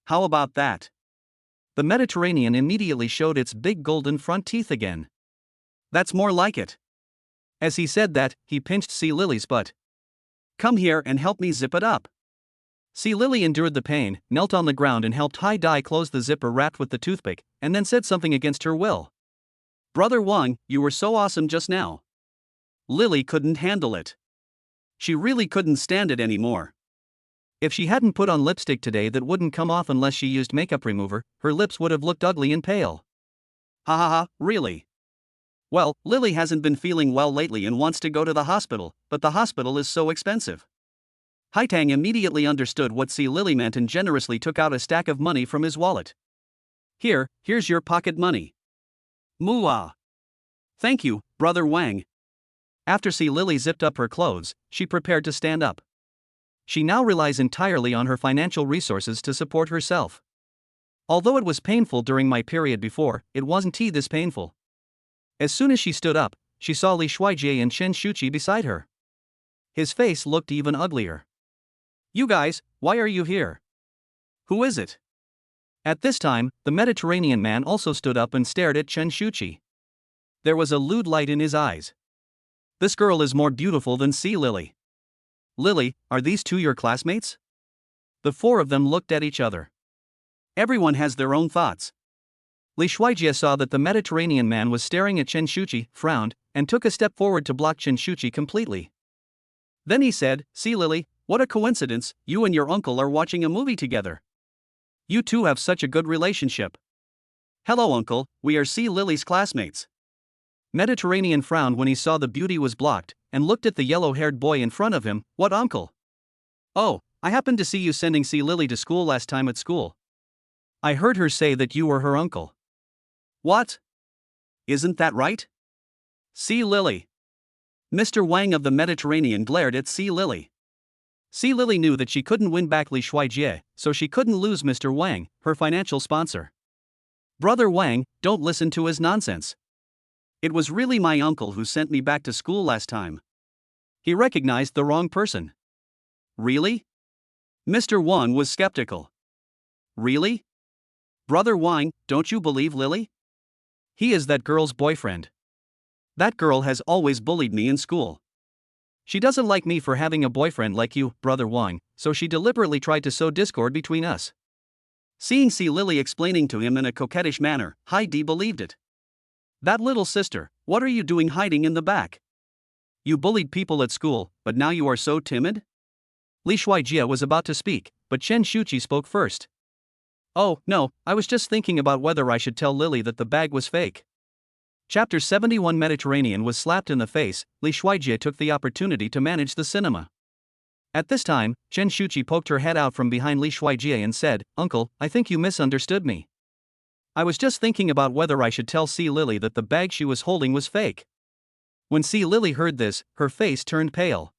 How about that?" The Mediterranean immediately showed its big golden front teeth again. "That's more like it." As he said that, he pinched C. Lily's butt. "Come here and help me zip it up." C. Lily endured the pain, knelt on the ground and helped Hai close the zipper wrapped with the toothpick, and then said something against her will. "Brother Wang, you were so awesome just now." Lily couldn't handle it. She really couldn't stand it anymore. If she hadn't put on lipstick today that wouldn't come off unless she used makeup remover, her lips would have looked ugly and pale. Ha, really? Well, Lily hasn't been feeling well lately and wants to go to the hospital, but the hospital is so expensive. Haitang immediately understood what C. Lily meant and generously took out a stack of money from his wallet. Here's your pocket money." "Mooah. Thank you, Brother Wang." After C. Lily zipped up her clothes, she prepared to stand up. She now relies entirely on her financial resources to support herself. Although it was painful during my period before, it wasn't this painful. As soon as she stood up, she saw Li Shuijie and Shuchi beside her. His face looked even uglier. "You guys, why are you here? Who is it?" At this time, the Mediterranean man also stood up and stared at Shuchi. There was a lewd light in his eyes. "This girl is more beautiful than C. Lily. Lily, are these 2 your classmates?" The 4 of them looked at each other. Everyone has their own thoughts. Li Shuijie saw that the Mediterranean man was staring at Shuchi, frowned, and took a step forward to block Shuchi completely. Then he said, "See, Lily, what a coincidence, you and your uncle are watching a movie together. You two have such a good relationship." "Hello, uncle, we are C. Lily's classmates." Mediterranean frowned when he saw the beauty was blocked, and looked at the yellow-haired boy in front of him. "What, uncle?" "Oh, I happened to see you sending C. Lily to school last time at school. I heard her say that you were her uncle." "What? Isn't that right? C. Lily." Mr. Wang of the Mediterranean glared at C. Lily. See, Lily knew that she couldn't win back Li Shuijie, so she couldn't lose Mr. Wang, her financial sponsor. Brother Wang, don't listen to his nonsense. It was really my uncle who sent me back to school last time. He recognized the wrong person. Really? Mr. Wang was skeptical. Really? Brother Wang, don't you believe Lily? He is that girl's boyfriend. That girl has always bullied me in school. She doesn't like me for having a boyfriend like you, Brother Wang, so she deliberately tried to sow discord between us. Seeing Lily explaining to him in a coquettish manner, Heidi believed it. That little sister, what are you doing hiding in the back? You bullied people at school, but now you are so timid? Li Shuijie was about to speak, but Chen Shuchi spoke first. Oh, no, I was just thinking about whether I should tell Lily that the bag was fake. Chapter 71 Mediterranean was slapped in the face. Li Shuijie took the opportunity to manage the cinema. At this time, Chen Shuchi poked her head out from behind Li Shuijie and said, Uncle, I think you misunderstood me. I was just thinking about whether I should tell Lily that the bag she was holding was fake. When Lily heard this, her face turned pale.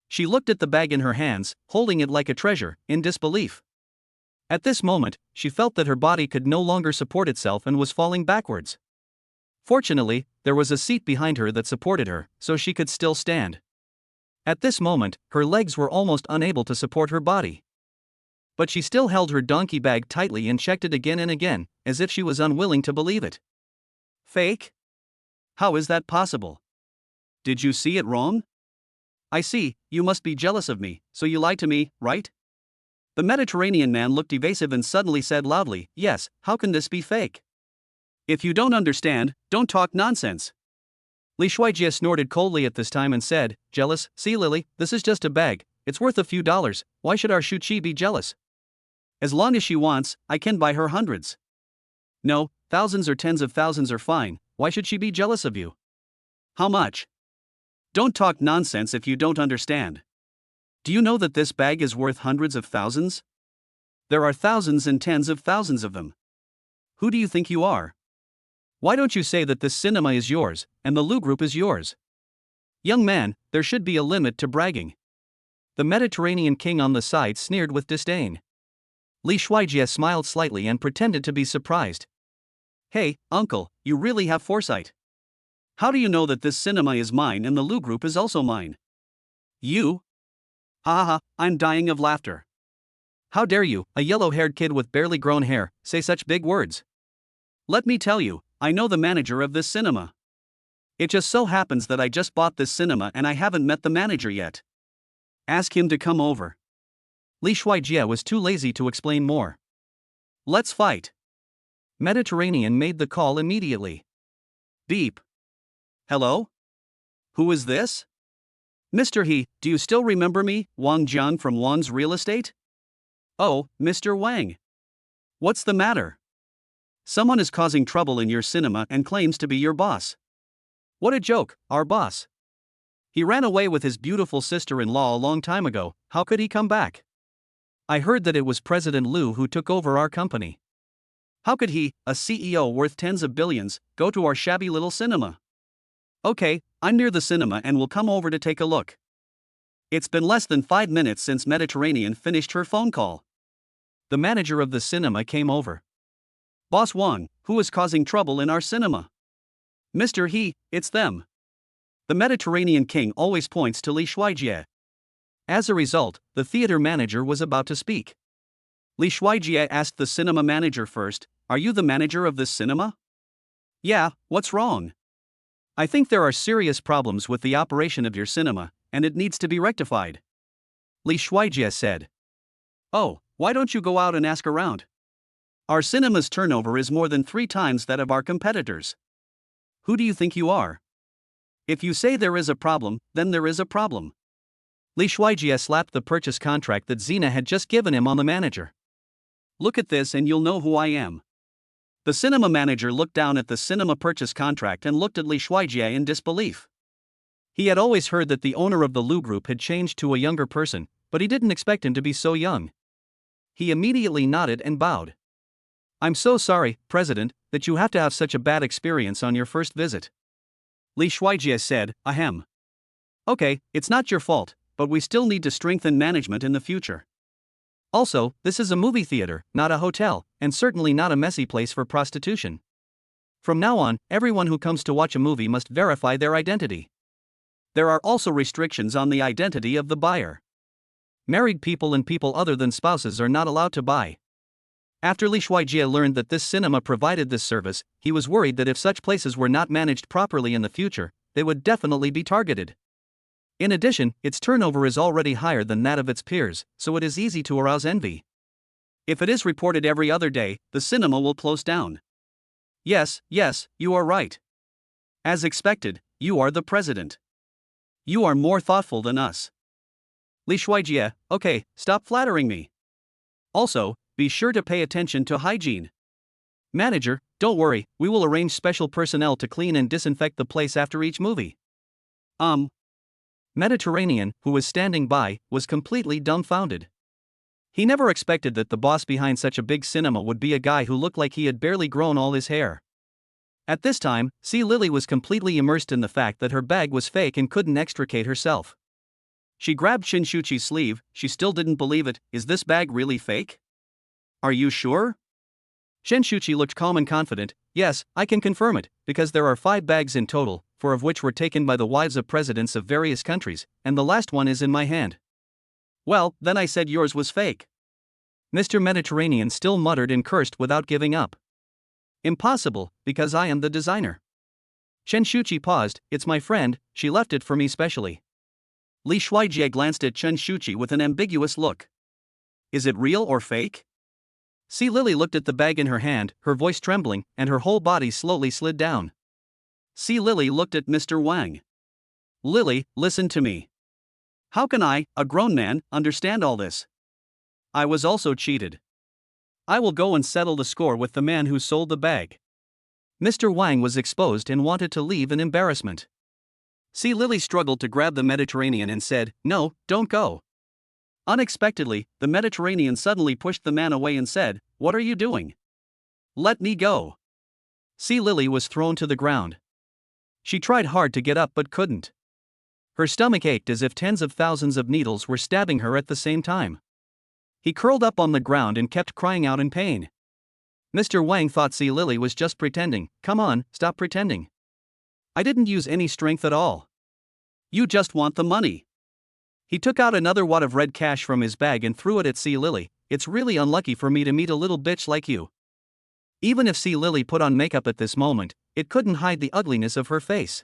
She looked at the bag in her hands, holding it like a treasure, in disbelief. At this moment, she felt that her body could no longer support itself and was falling backwards. Fortunately, there was a seat behind her that supported her, so she could still stand. At this moment, her legs were almost unable to support her body. But she still held her donkey bag tightly and checked it again and again, as if she was unwilling to believe it. Fake? How is that possible? Did you see it wrong? I see, you must be jealous of me, so you lied to me, right? The Mediterranean man looked evasive and suddenly said loudly, Yes, how can this be fake? If you don't understand, don't talk nonsense. Li Shuijie snorted coldly at this time and said, Jealous? See Lily, this is just a bag, it's worth a few dollars, why should our Shuchi be jealous? As long as she wants, I can buy her hundreds. No, thousands or tens of thousands are fine, why should she be jealous of you? How much? Don't talk nonsense if you don't understand. Do you know that this bag is worth hundreds of thousands? There are thousands and tens of thousands of them. Who do you think you are? Why don't you say that this cinema is yours, and the Lu Group is yours? Young man, there should be a limit to bragging. The Mediterranean king on the side sneered with disdain. Li Shuijie smiled slightly and pretended to be surprised. Hey, uncle, you really have foresight. How do you know that this cinema is mine and the Lu Group is also mine? You? Ha ha ha, I'm dying of laughter. How dare you, a yellow-haired kid with barely grown hair, say such big words? Let me tell you, I know the manager of this cinema. It just so happens that I just bought this cinema and I haven't met the manager yet. Ask him to come over. Li Shuijie was too lazy to explain more. Let's fight. Mediterranean made the call immediately. Beep. Hello? Who is this? Mr. He, do you still remember me, Wang Jiang from Wang's Real Estate? Oh, Mr. Wang. What's the matter? Someone is causing trouble in your cinema and claims to be your boss. What a joke, our boss. He ran away with his beautiful sister-in-law a long time ago, how could he come back? I heard that it was President Liu who took over our company. How could he, a CEO worth tens of billions, go to our shabby little cinema? Okay, I'm near the cinema and will come over to take a look. It's been less than 5 minutes since Mediterranean finished her phone call. The manager of the cinema came over. Boss Wang, who is causing trouble in our cinema? Mr. He, it's them. The Mediterranean king always points to Li Shuijie. As a result, the theater manager was about to speak. Li Shuijie asked the cinema manager first, Are you the manager of this cinema? Yeah, what's wrong? I think there are serious problems with the operation of your cinema, and it needs to be rectified. Li Shuijie said. Oh, why don't you go out and ask around? Our cinema's turnover is more than 3 times that of our competitors. Who do you think you are? If you say there is a problem, then there is a problem. Li Shuijie slapped the purchase contract that Zena had just given him on the manager. Look at this and you'll know who I am. The cinema manager looked down at the cinema purchase contract and looked at Li Shuijie in disbelief. He had always heard that the owner of the Lu Group had changed to a younger person, but he didn't expect him to be so young. He immediately nodded and bowed. I'm so sorry, President, that you have to have such a bad experience on your first visit. Li Shuijie said, Ahem. Okay, it's not your fault, but we still need to strengthen management in the future. Also, this is a movie theater, not a hotel, and certainly not a messy place for prostitution. From now on, everyone who comes to watch a movie must verify their identity. There are also restrictions on the identity of the buyer. Married people and people other than spouses are not allowed to buy. After Li Shuijie learned that this cinema provided this service, he was worried that if such places were not managed properly in the future, they would definitely be targeted. In addition, its turnover is already higher than that of its peers, so it is easy to arouse envy. If it is reported every other day, the cinema will close down. Yes, you are right. As expected, you are the president. You are more thoughtful than us. Li Shuijie, okay, stop flattering me. Also, be sure to pay attention to hygiene. Manager, don't worry, we will arrange special personnel to clean and disinfect the place after each movie. Mediterranean, who was standing by, was completely dumbfounded. He never expected that the boss behind such a big cinema would be a guy who looked like he had barely grown all his hair. At this time, C. Lily was completely immersed in the fact that her bag was fake and couldn't extricate herself. She grabbed Shuchi's sleeve. She still didn't believe it. Is this bag really fake? Are you sure? Shuchi looked calm and confident. Yes, I can confirm it, because there are 5 bags in total, 4 of which were taken by the wives of presidents of various countries, and the last one is in my hand. Well, then I said yours was fake. Mr. Mediterranean still muttered and cursed without giving up. Impossible, because I am the designer. Shuchi paused. It's my friend, she left it for me specially. Li Shuijie glanced at Shuchi with an ambiguous look. Is it real or fake? C. Lily looked at the bag in her hand, her voice trembling, and her whole body slowly slid down. C. Lily looked at Mr. Wang. Lily, listen to me. How can I, a grown man, understand all this? I was also cheated. I will go and settle the score with the man who sold the bag. Mr. Wang was exposed and wanted to leave in embarrassment. C. Lily struggled to grab the Mediterranean and said, No, don't go. Unexpectedly, the Mediterranean suddenly pushed the man away and said, What are you doing? Let me go. C. Lily was thrown to the ground. She tried hard to get up but couldn't. Her stomach ached as if tens of thousands of needles were stabbing her at the same time. He curled up on the ground and kept crying out in pain. Mr. Wang thought C. Lily was just pretending. Come on, stop pretending. I didn't use any strength at all. You just want the money. He took out another wad of red cash from his bag and threw it at C. Lily. It's really unlucky for me to meet a little bitch like you. Even if C. Lily put on makeup at this moment, it couldn't hide the ugliness of her face.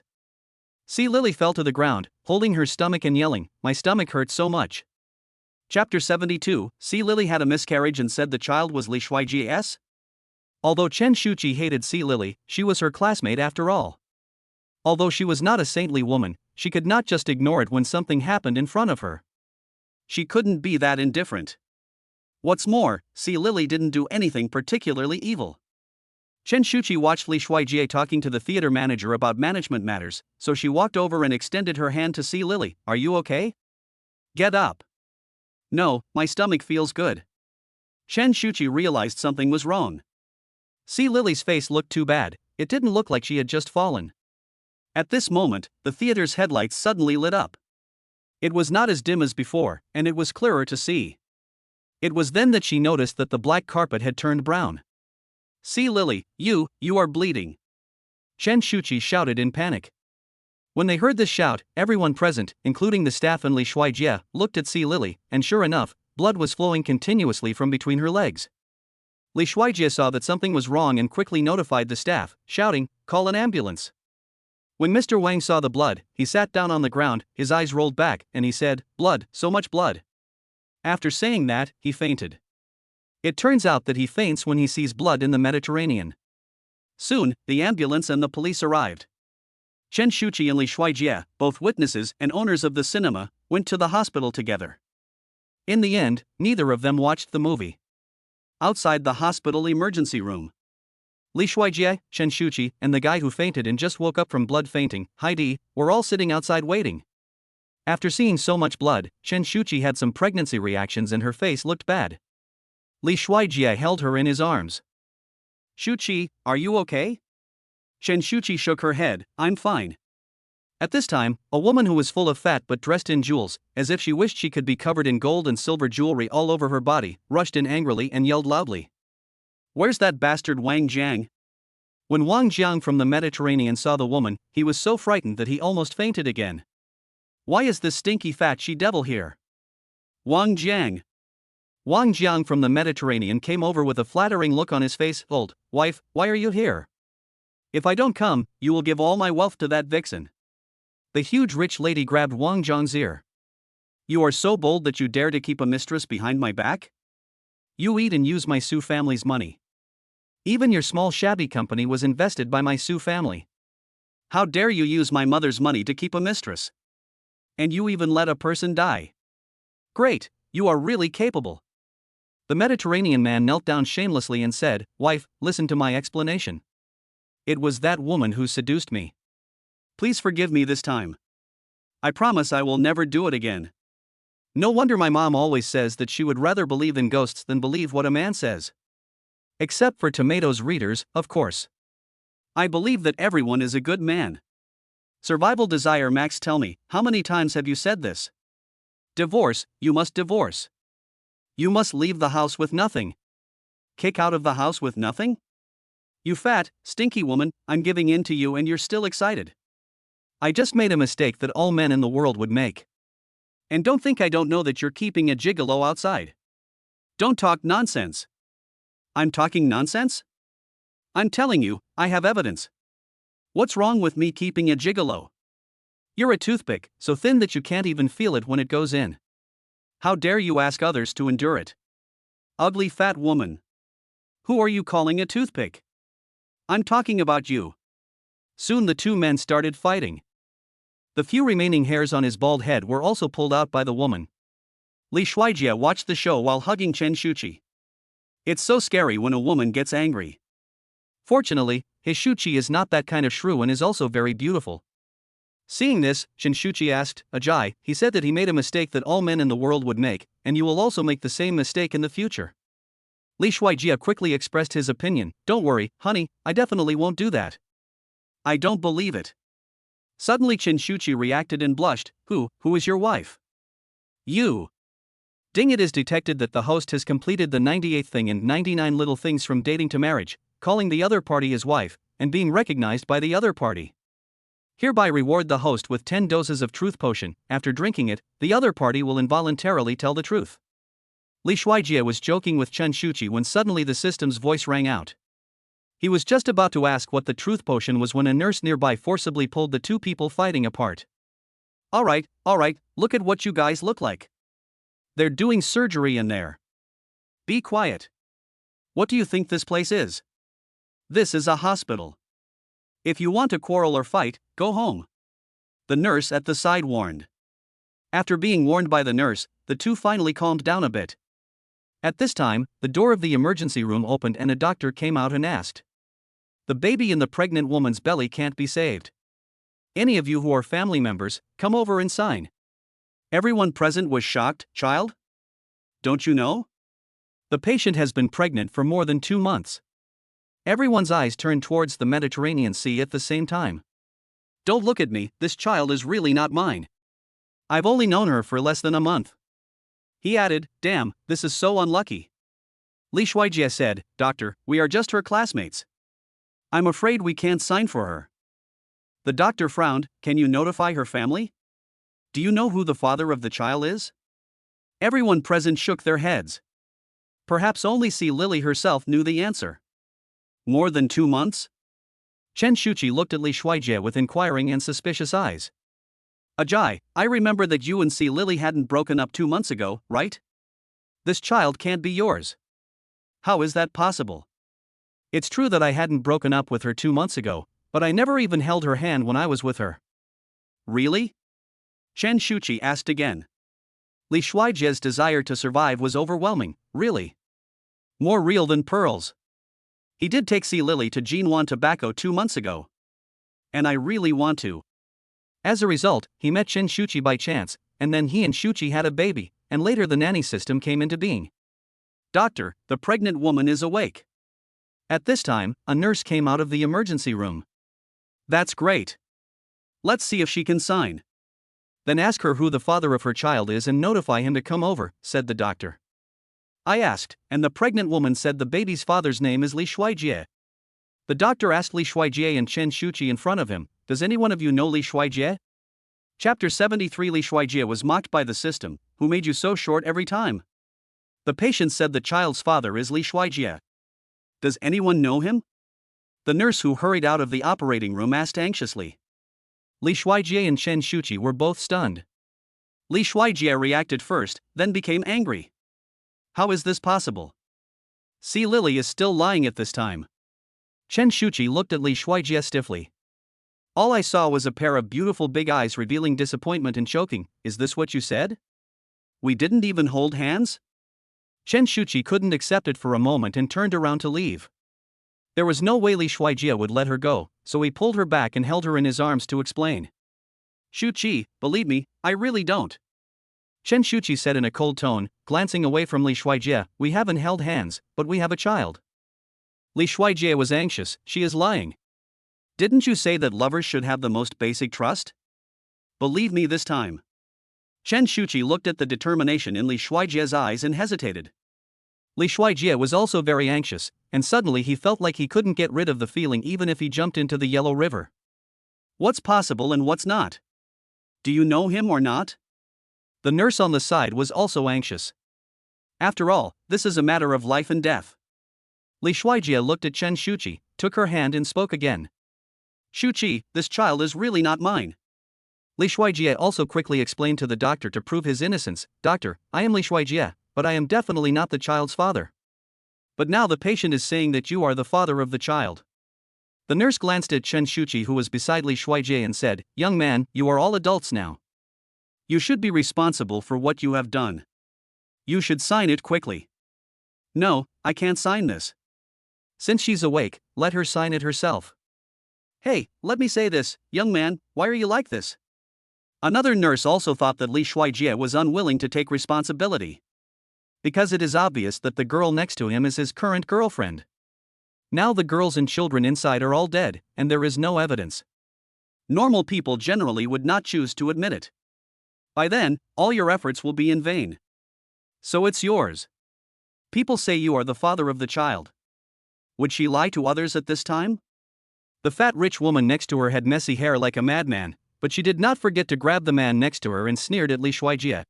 C. Lily fell to the ground, holding her stomach and yelling, My stomach hurts so much. Chapter 72, C. Lily had a miscarriage and said the child was Li Shuijie's? Although Shuchi hated C. Lily, she was her classmate after all. Although she was not a saintly woman, she could not just ignore it when something happened in front of her. She couldn't be that indifferent. What's more, C. Lily didn't do anything particularly evil. Shuchi watched Li Shuijie talking to the theater manager about management matters, so she walked over and extended her hand to C. Lily. Are you okay? Get up. No, my stomach feels good. Shuchi realized something was wrong. C. Lily's face looked too bad. It didn't look like she had just fallen. At this moment, the theater's headlights suddenly lit up. It was not as dim as before, and it was clearer to see. It was then that she noticed that the black carpet had turned brown. C. Lily, you are bleeding. Shuchi shouted in panic. When they heard this shout, everyone present, including the staff and Li Shuijie, looked at C. Lily, and sure enough, blood was flowing continuously from between her legs. Li Shuijie saw that something was wrong and quickly notified the staff, shouting, Call an ambulance. When Mr. Wang saw the blood, he sat down on the ground, his eyes rolled back, and he said, Blood, so much blood. After saying that, he fainted. It turns out that he faints when he sees blood in the Mediterranean. Soon, the ambulance and the police arrived. Shuchi and Li Shuijie, both witnesses and owners of the cinema, went to the hospital together. In the end, neither of them watched the movie. Outside the hospital emergency room, Li Shuijie, Shuchi, and the guy who fainted and just woke up from blood fainting, Heidi, were all sitting outside waiting. After seeing so much blood, Shuchi had some pregnancy reactions and her face looked bad. Li Shuijie held her in his arms. Shuchi, are you okay? Shuchi shook her head, I'm fine. At this time, a woman who was full of fat but dressed in jewels, as if she wished she could be covered in gold and silver jewelry all over her body, rushed in angrily and yelled loudly. "Where's that bastard Wang Jiang?" When Wang Jiang from the Mediterranean saw the woman, he was so frightened that he almost fainted again. "Why is this stinky fat she-devil here?" Wang Jiang. Wang Jiang from the Mediterranean came over with a flattering look on his face. "Old wife, why are you here? If I don't come, you will give all my wealth to that vixen." The huge rich lady grabbed Wang Jiang's ear. "You are so bold that you dare to keep a mistress behind my back? You eat and use my Su family's money. Even your small shabby company was invested by my Su family. How dare you use my mother's money to keep a mistress? And you even let a person die. Great, you are really capable." The Mediterranean man knelt down shamelessly and said, "Wife, listen to my explanation. It was that woman who seduced me. Please forgive me this time. I promise I will never do it again. No wonder my mom always says that she would rather believe in ghosts than believe what a man says. Except for Tomatoes readers, of course. I believe that everyone is a good man. Survival Desire Max, tell me, how many times have you said this? Divorce, you must divorce. You must leave the house with nothing. Kick out of the house with nothing? You fat, stinky woman, I'm giving in to you and you're still excited. I just made a mistake that all men in the world would make. And don't think I don't know that you're keeping a gigolo outside. Don't talk nonsense." "I'm talking nonsense? I'm telling you, I have evidence. What's wrong with me keeping a gigolo? You're a toothpick, so thin that you can't even feel it when it goes in. How dare you ask others to endure it? Ugly fat woman. Who are you calling a toothpick? I'm talking about you." Soon the two men started fighting. The few remaining hairs on his bald head were also pulled out by the woman. Li Shuijie watched the show while hugging Chen Shuchi. It's so scary when a woman gets angry. Fortunately, his Shuchi is not that kind of shrew and is also very beautiful. Seeing this, Chen Shuchi asked, "Ajay, he said that he made a mistake that all men in the world would make, and you will also make the same mistake in the future." Li Shuijie quickly expressed his opinion. "Don't worry, honey, I definitely won't do that." "I don't believe it." Suddenly Chen Shuchi reacted and blushed. Who is your wife?" "You." Ding, it is detected that the host has completed the 98th thing in 99 little things from dating to marriage, calling the other party his wife, and being recognized by the other party. Hereby reward the host with 10 doses of truth potion. After drinking it, the other party will involuntarily tell the truth. Li Shuijie was joking with Chen Shuchi when suddenly the system's voice rang out. He was just about to ask what the truth potion was when a nurse nearby forcibly pulled the two people fighting apart. All right, look at what you guys look like. They're doing surgery in there. Be quiet. What do you think this place is? This is a hospital. If you want to quarrel or fight, go home," the nurse at the side warned. After being warned by the nurse, the two finally calmed down a bit. At this time, the door of the emergency room opened and a doctor came out and asked, "The baby in the pregnant woman's belly can't be saved. Any of you who are family members, come over and sign." Everyone present was shocked. "Child? Don't you know? The patient has been pregnant for more than 2 months." Everyone's eyes turned towards the Mediterranean Sea at the same time. "Don't look at me, this child is really not mine. I've only known her for less than a month." He added, "Damn, this is so unlucky." Li Shuijie said, "Doctor, we are just her classmates. I'm afraid we can't sign for her." The doctor frowned. "Can you notify her family? Do you know who the father of the child is?" Everyone present shook their heads. Perhaps only Si Lily herself knew the answer. More than 2 months? Chen Shuchi looked at Li Shuijie with inquiring and suspicious eyes. "Ajay, I remember that you and Si Lily hadn't broken up 2 months ago, right? This child can't be yours. How is that possible?" "It's true that I hadn't broken up with her 2 months ago, but I never even held her hand when I was with her." "Really?" Chen Shuchi asked again. Li Shuijie's desire to survive was overwhelming. "Really? More real than pearls. He did take Si Lily to Jinwan Tobacco 2 months ago. And I really want to." As a result, he met Chen Shuchi by chance, and then he and Shuchi had a baby, and later the nanny system came into being. "Doctor, the pregnant woman is awake." At this time, a nurse came out of the emergency room. "That's great. Let's see if she can sign. Then ask her who the father of her child is and notify him to come over, said the doctor. I asked, and the pregnant woman said the baby's father's name is Li Shuijie. The doctor asked Li Shuijie and Chen Shuchi in front of him, does any one of you know Li Shuijie? Chapter 73. Li Shuijie was mocked by the system, who made you so short every time? The patient said the child's father is Li Shuijie. Does anyone know him? The nurse who hurried out of the operating room asked anxiously. Li Shuijie and Chen Shuchi were both stunned. Li Shuijie reacted first, then became angry. How is this possible? See, Lily is still lying at this time. Chen Shuchi looked at Li Shuijie stiffly. All I saw was a pair of beautiful big eyes revealing disappointment and choking. Is this what you said? We didn't even hold hands? Chen Shuchi couldn't accept it for a moment and turned around to leave. There was no way Li Shuijie would let her go, so he pulled her back and held her in his arms to explain. Shuchi, believe me, I really don't. Chen Shuchi said in a cold tone, glancing away from Li Shuijie, we haven't held hands, but we have a child. Li Shuijie was anxious, she is lying. Didn't you say that lovers should have the most basic trust? Believe me this time. Chen Shuchi looked at the determination in Li Shuijie's eyes and hesitated. Li Shuijie was also very anxious, and suddenly he felt like he couldn't get rid of the feeling even if he jumped into the Yellow River. What's possible and what's not? Do you know him or not? The nurse on the side was also anxious. After all, this is a matter of life and death. Li Shuijie looked at Chen Shuchi, took her hand and spoke again. Shuchi, this child is really not mine. Li Shuijie also quickly explained to the doctor to prove his innocence, Doctor, I am Li Shuijie, but I am definitely not the child's father. But now the patient is saying that you are the father of the child. The nurse glanced at Chen Shuchi who was beside Li Shuijie and said, Young man, you are all adults now. You should be responsible for what you have done. You should sign it quickly. No, I can't sign this. Since she's awake, let her sign it herself. Hey, let me say this, young man, why are you like this? Another nurse also thought that Li Shuijie was unwilling to take responsibility. Because it is obvious that the girl next to him is his current girlfriend. Now the girls and children inside are all dead, and there is no evidence. Normal people generally would not choose to admit it. By then, all your efforts will be in vain. So it's yours. People say you are the father of the child. Would she lie to others at this time? The fat rich woman next to her had messy hair like a madman, but she did not forget to grab the man next to her and sneered at Li Shuijie.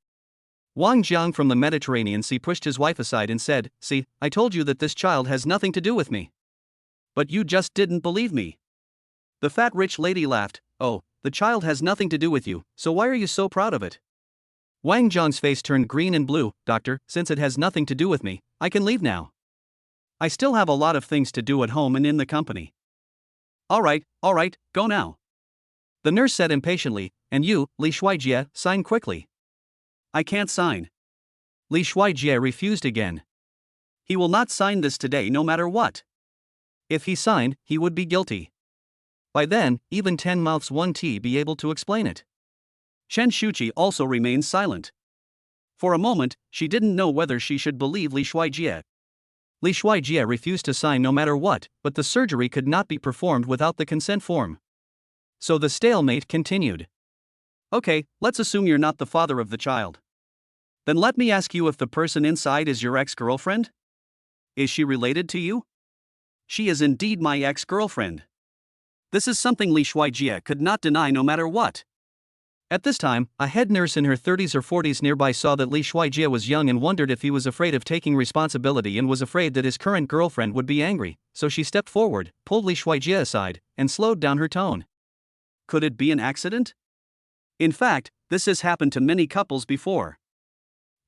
Wang Jiang from the Mediterranean Sea pushed his wife aside and said, See, I told you that this child has nothing to do with me. But you just didn't believe me. The fat rich lady laughed, Oh, the child has nothing to do with you, so why are you so proud of it? Wang Jiang's face turned green and blue, Doctor, since it has nothing to do with me, I can leave now. I still have a lot of things to do at home and in the company. All right, go now. The nurse said impatiently, and you, Li Shuijie, sign quickly. I can't sign. Li Shuijie refused again. He will not sign this today no matter what. If he signed, he would be guilty. By then, even 10 mouths won't be able to explain it. Chen Shuchi also remained silent. For a moment, she didn't know whether she should believe Li Shuijie. Li Shuijie refused to sign no matter what, but the surgery could not be performed without the consent form. So the stalemate continued. Okay, let's assume you're not the father of the child. Then let me ask you if the person inside is your ex-girlfriend? Is she related to you? She is indeed my ex-girlfriend. This is something Li Shuijie could not deny no matter what. At this time, a head nurse in her 30s or 40s nearby saw that Li Shuijie was young and wondered if he was afraid of taking responsibility and was afraid that his current girlfriend would be angry, so she stepped forward, pulled Li Shuijie aside, and slowed down her tone. Could it be an accident? In fact, this has happened to many couples before.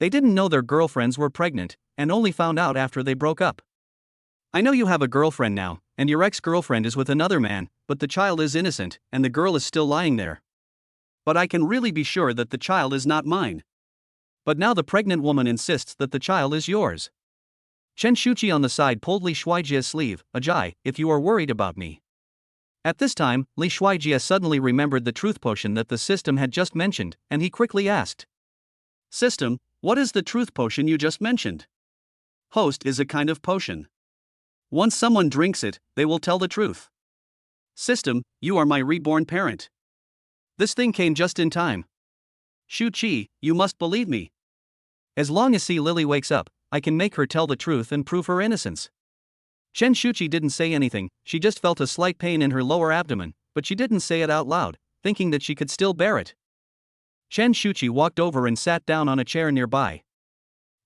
They didn't know their girlfriends were pregnant, and only found out after they broke up. I know you have a girlfriend now, and your ex-girlfriend is with another man, but the child is innocent, and the girl is still lying there. But I can really be sure that the child is not mine. But now the pregnant woman insists that the child is yours. Chen Shuchi on the side pulled Li Shuijie's sleeve, Ajay, if you are worried about me. At this time, Li Shuijie suddenly remembered the truth potion that the system had just mentioned, and he quickly asked. System, what is the truth potion you just mentioned? Host is a kind of potion. Once someone drinks it, they will tell the truth. System, you are my reborn parent. This thing came just in time. Shuchi, you must believe me. As long as Lily wakes up, I can make her tell the truth and prove her innocence. Shuchi didn't say anything, she just felt a slight pain in her lower abdomen, but she didn't say it out loud, thinking that she could still bear it. Shuchi walked over and sat down on a chair nearby.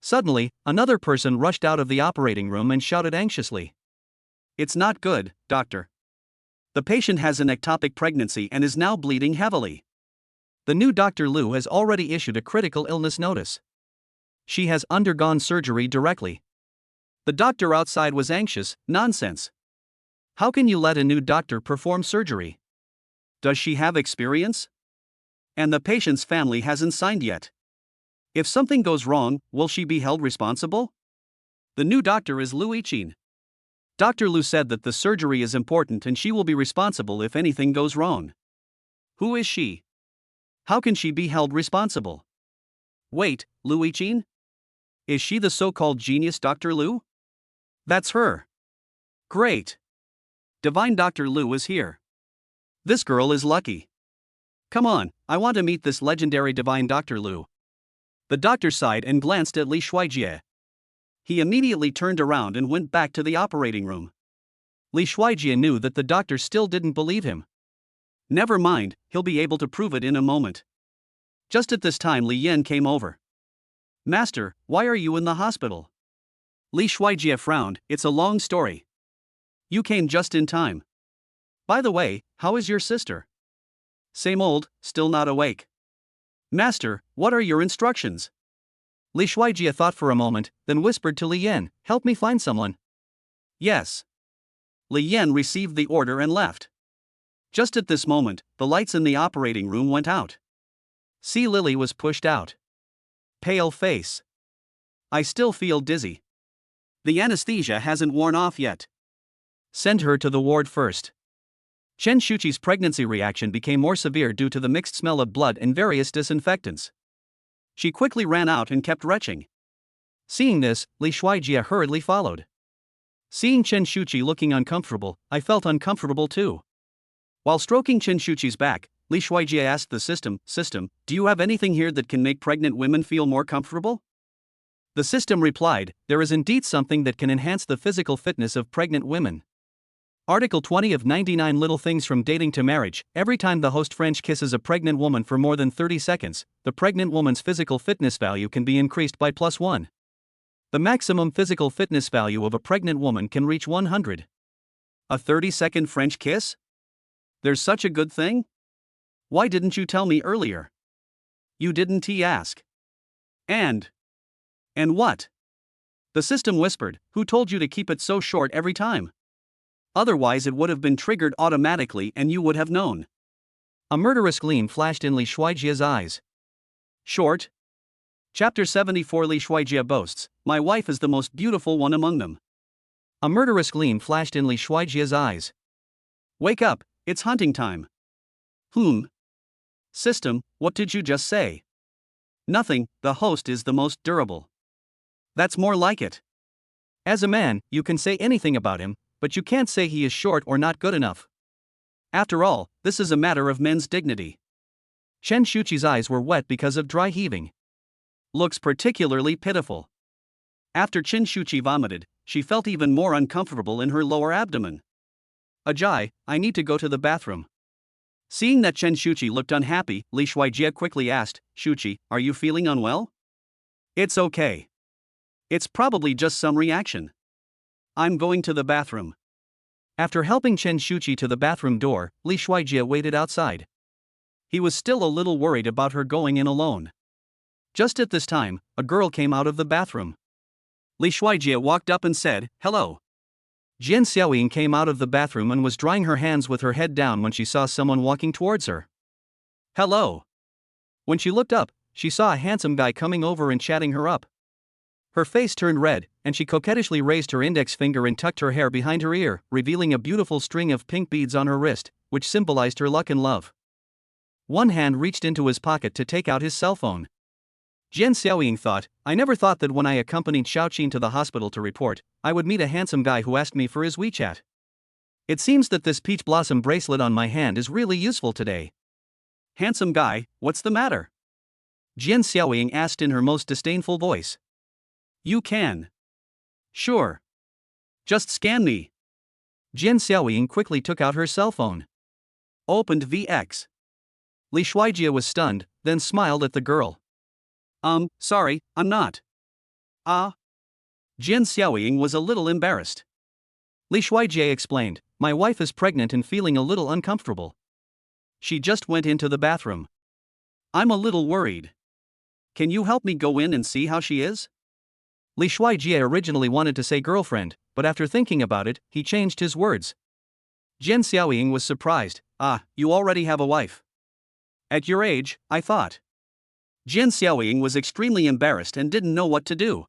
Suddenly, another person rushed out of the operating room and shouted anxiously. It's not good, doctor. The patient has an ectopic pregnancy and is now bleeding heavily. The new Dr. Liu has already issued a critical illness notice. She has undergone surgery directly. The doctor outside was anxious. Nonsense. How can you let a new doctor perform surgery? Does she have experience? And the patient's family hasn't signed yet. If something goes wrong, will she be held responsible? The new doctor is Liu Yichin. Dr. Liu said that the surgery is important and she will be responsible if anything goes wrong. Who is she? How can she be held responsible? Wait, Liu Yichin? Is she the so-called genius Dr. Liu? That's her. Great. Divine Dr. Liu is here. This girl is lucky. Come on, I want to meet this legendary divine Dr. Liu. The doctor sighed and glanced at Li Shuijie. He immediately turned around and went back to the operating room. Li Shuijie knew that the doctor still didn't believe him. Never mind, he'll be able to prove it in a moment. Just at this time Li Yan came over. Master, why are you in the hospital? Li Shuijie frowned. It's a long story. You came just in time. By the way, how is your sister? Same old, still not awake. Master, what are your instructions? Li Shuijie thought for a moment, then whispered to Li Yan, help me find someone. Yes. Li Yan received the order and left. Just at this moment, the lights in the operating room went out. Lily was pushed out. Pale face. I still feel dizzy. The anesthesia hasn't worn off yet. Send her to the ward first. Shuchi's pregnancy reaction became more severe due to the mixed smell of blood and various disinfectants. She quickly ran out and kept retching. Seeing this, Li Shuijie hurriedly followed. Seeing Shuchi looking uncomfortable, I felt uncomfortable too. While stroking Shuchi's back, Li Shuijie asked the system, do you have anything here that can make pregnant women feel more comfortable? The system replied, there is indeed something that can enhance the physical fitness of pregnant women. Article 20 of 99 Little Things from Dating to Marriage. Every time the host French kisses a pregnant woman for more than 30 seconds, the pregnant woman's physical fitness value can be increased by +1. The maximum physical fitness value of a pregnant woman can reach 100. A 30-second French kiss? There's such a good thing? Why didn't you tell me earlier? You didn't, he asked. And what? The system whispered, who told you to keep it so short every time? Otherwise it would have been triggered automatically and you would have known. A murderous gleam flashed in Li Shuijie's eyes. Short? Chapter 74 Li Shuijie boasts, my wife is the most beautiful one among them. A murderous gleam flashed in Li Shuijie's eyes. Wake up, it's hunting time. System, what did you just say? Nothing, the host is the most durable. That's more like it. As a man, you can say anything about him, but you can't say he is short or not good enough. After all, this is a matter of men's dignity. Shuchi's eyes were wet because of dry heaving. Looks particularly pitiful. After Shuchi vomited, she felt even more uncomfortable in her lower abdomen. Ajay, I need to go to the bathroom. Seeing that Shuchi looked unhappy, Li Shuijie quickly asked, Shuchi, are you feeling unwell? It's okay. It's probably just some reaction. I'm going to the bathroom. After helping Shuchi to the bathroom door, Li Shuijie waited outside. He was still a little worried about her going in alone. Just at this time, a girl came out of the bathroom. Li Shuijie walked up and said, hello. Jian Xiaoying came out of the bathroom and was drying her hands with her head down when she saw someone walking towards her. Hello. When she looked up, she saw a handsome guy coming over and chatting her up. Her face turned red, and she coquettishly raised her index finger and tucked her hair behind her ear, revealing a beautiful string of pink beads on her wrist, which symbolized her luck and love. One hand reached into his pocket to take out his cell phone. Jian Xiaoying thought, I never thought that when I accompanied Xiaoqin to the hospital to report, I would meet a handsome guy who asked me for his WeChat. It seems that this peach blossom bracelet on my hand is really useful today. Handsome guy, what's the matter? Jian Xiaoying asked in her most disdainful voice. You can. Sure. Just scan me. Jian Xiaoying quickly took out her cell phone. Opened VX. Li Shuijie was stunned, then smiled at the girl. Sorry, I'm not. Ah. Jian Xiaoying was a little embarrassed. Li Shuijie explained, my wife is pregnant and feeling a little uncomfortable. She just went into the bathroom. I'm a little worried. Can you help me go in and see how she is? Li Shuijie originally wanted to say girlfriend, but after thinking about it, he changed his words. Jian Xiaoying was surprised. You already have a wife. At your age, I thought. Jian Xiaoying was extremely embarrassed and didn't know what to do.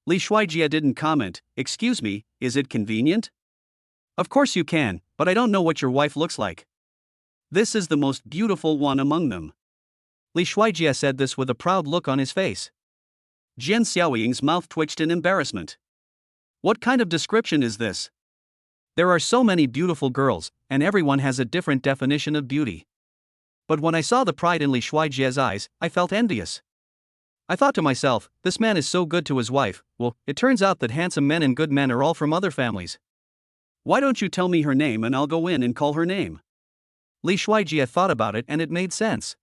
Li Shuijie didn't comment. Excuse me, is it convenient? Of course you can, but I don't know what your wife looks like. This is the most beautiful one among them. Li Shuijie said this with a proud look on his face. Jian Xiaoying's mouth twitched in embarrassment. What kind of description is this? There are so many beautiful girls, and everyone has a different definition of beauty. But when I saw the pride in Li Shuijie's eyes, I felt envious. I thought to myself, this man is so good to his wife. Well, it turns out that handsome men and good men are all from other families. Why don't you tell me her name and I'll go in and call her name? Li Shuijie thought about it and it made sense.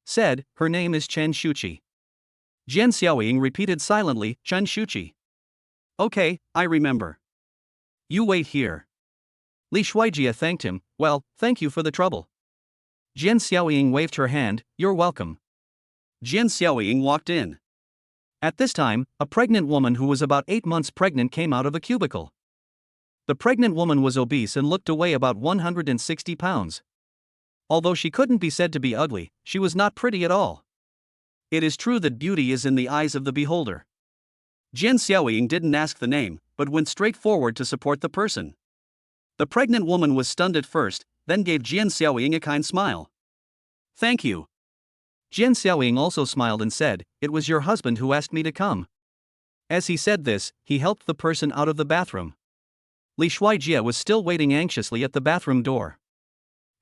Said, her name is Chen Shuchi. Jian Xiaoying repeated silently, Chen Shuchi. Okay, I remember. You wait here. Li Shuijie thanked him. Well, thank you for the trouble. Jian Xiaoying waved her hand, you're welcome. Jian Xiaoying walked in. At this time, a pregnant woman who was about 8 months pregnant came out of a cubicle. The pregnant woman was obese and looked to weigh about 160 pounds. Although she couldn't be said to be ugly, she was not pretty at all. It is true that beauty is in the eyes of the beholder. Jian Xiaoying didn't ask the name, but went straight forward to support the person. The pregnant woman was stunned at first, then gave Jian Xiaoying a kind smile. Thank you. Jian Xiaoying also smiled and said, it was your husband who asked me to come. As he said this, he helped the person out of the bathroom. Li Shuijie was still waiting anxiously at the bathroom door.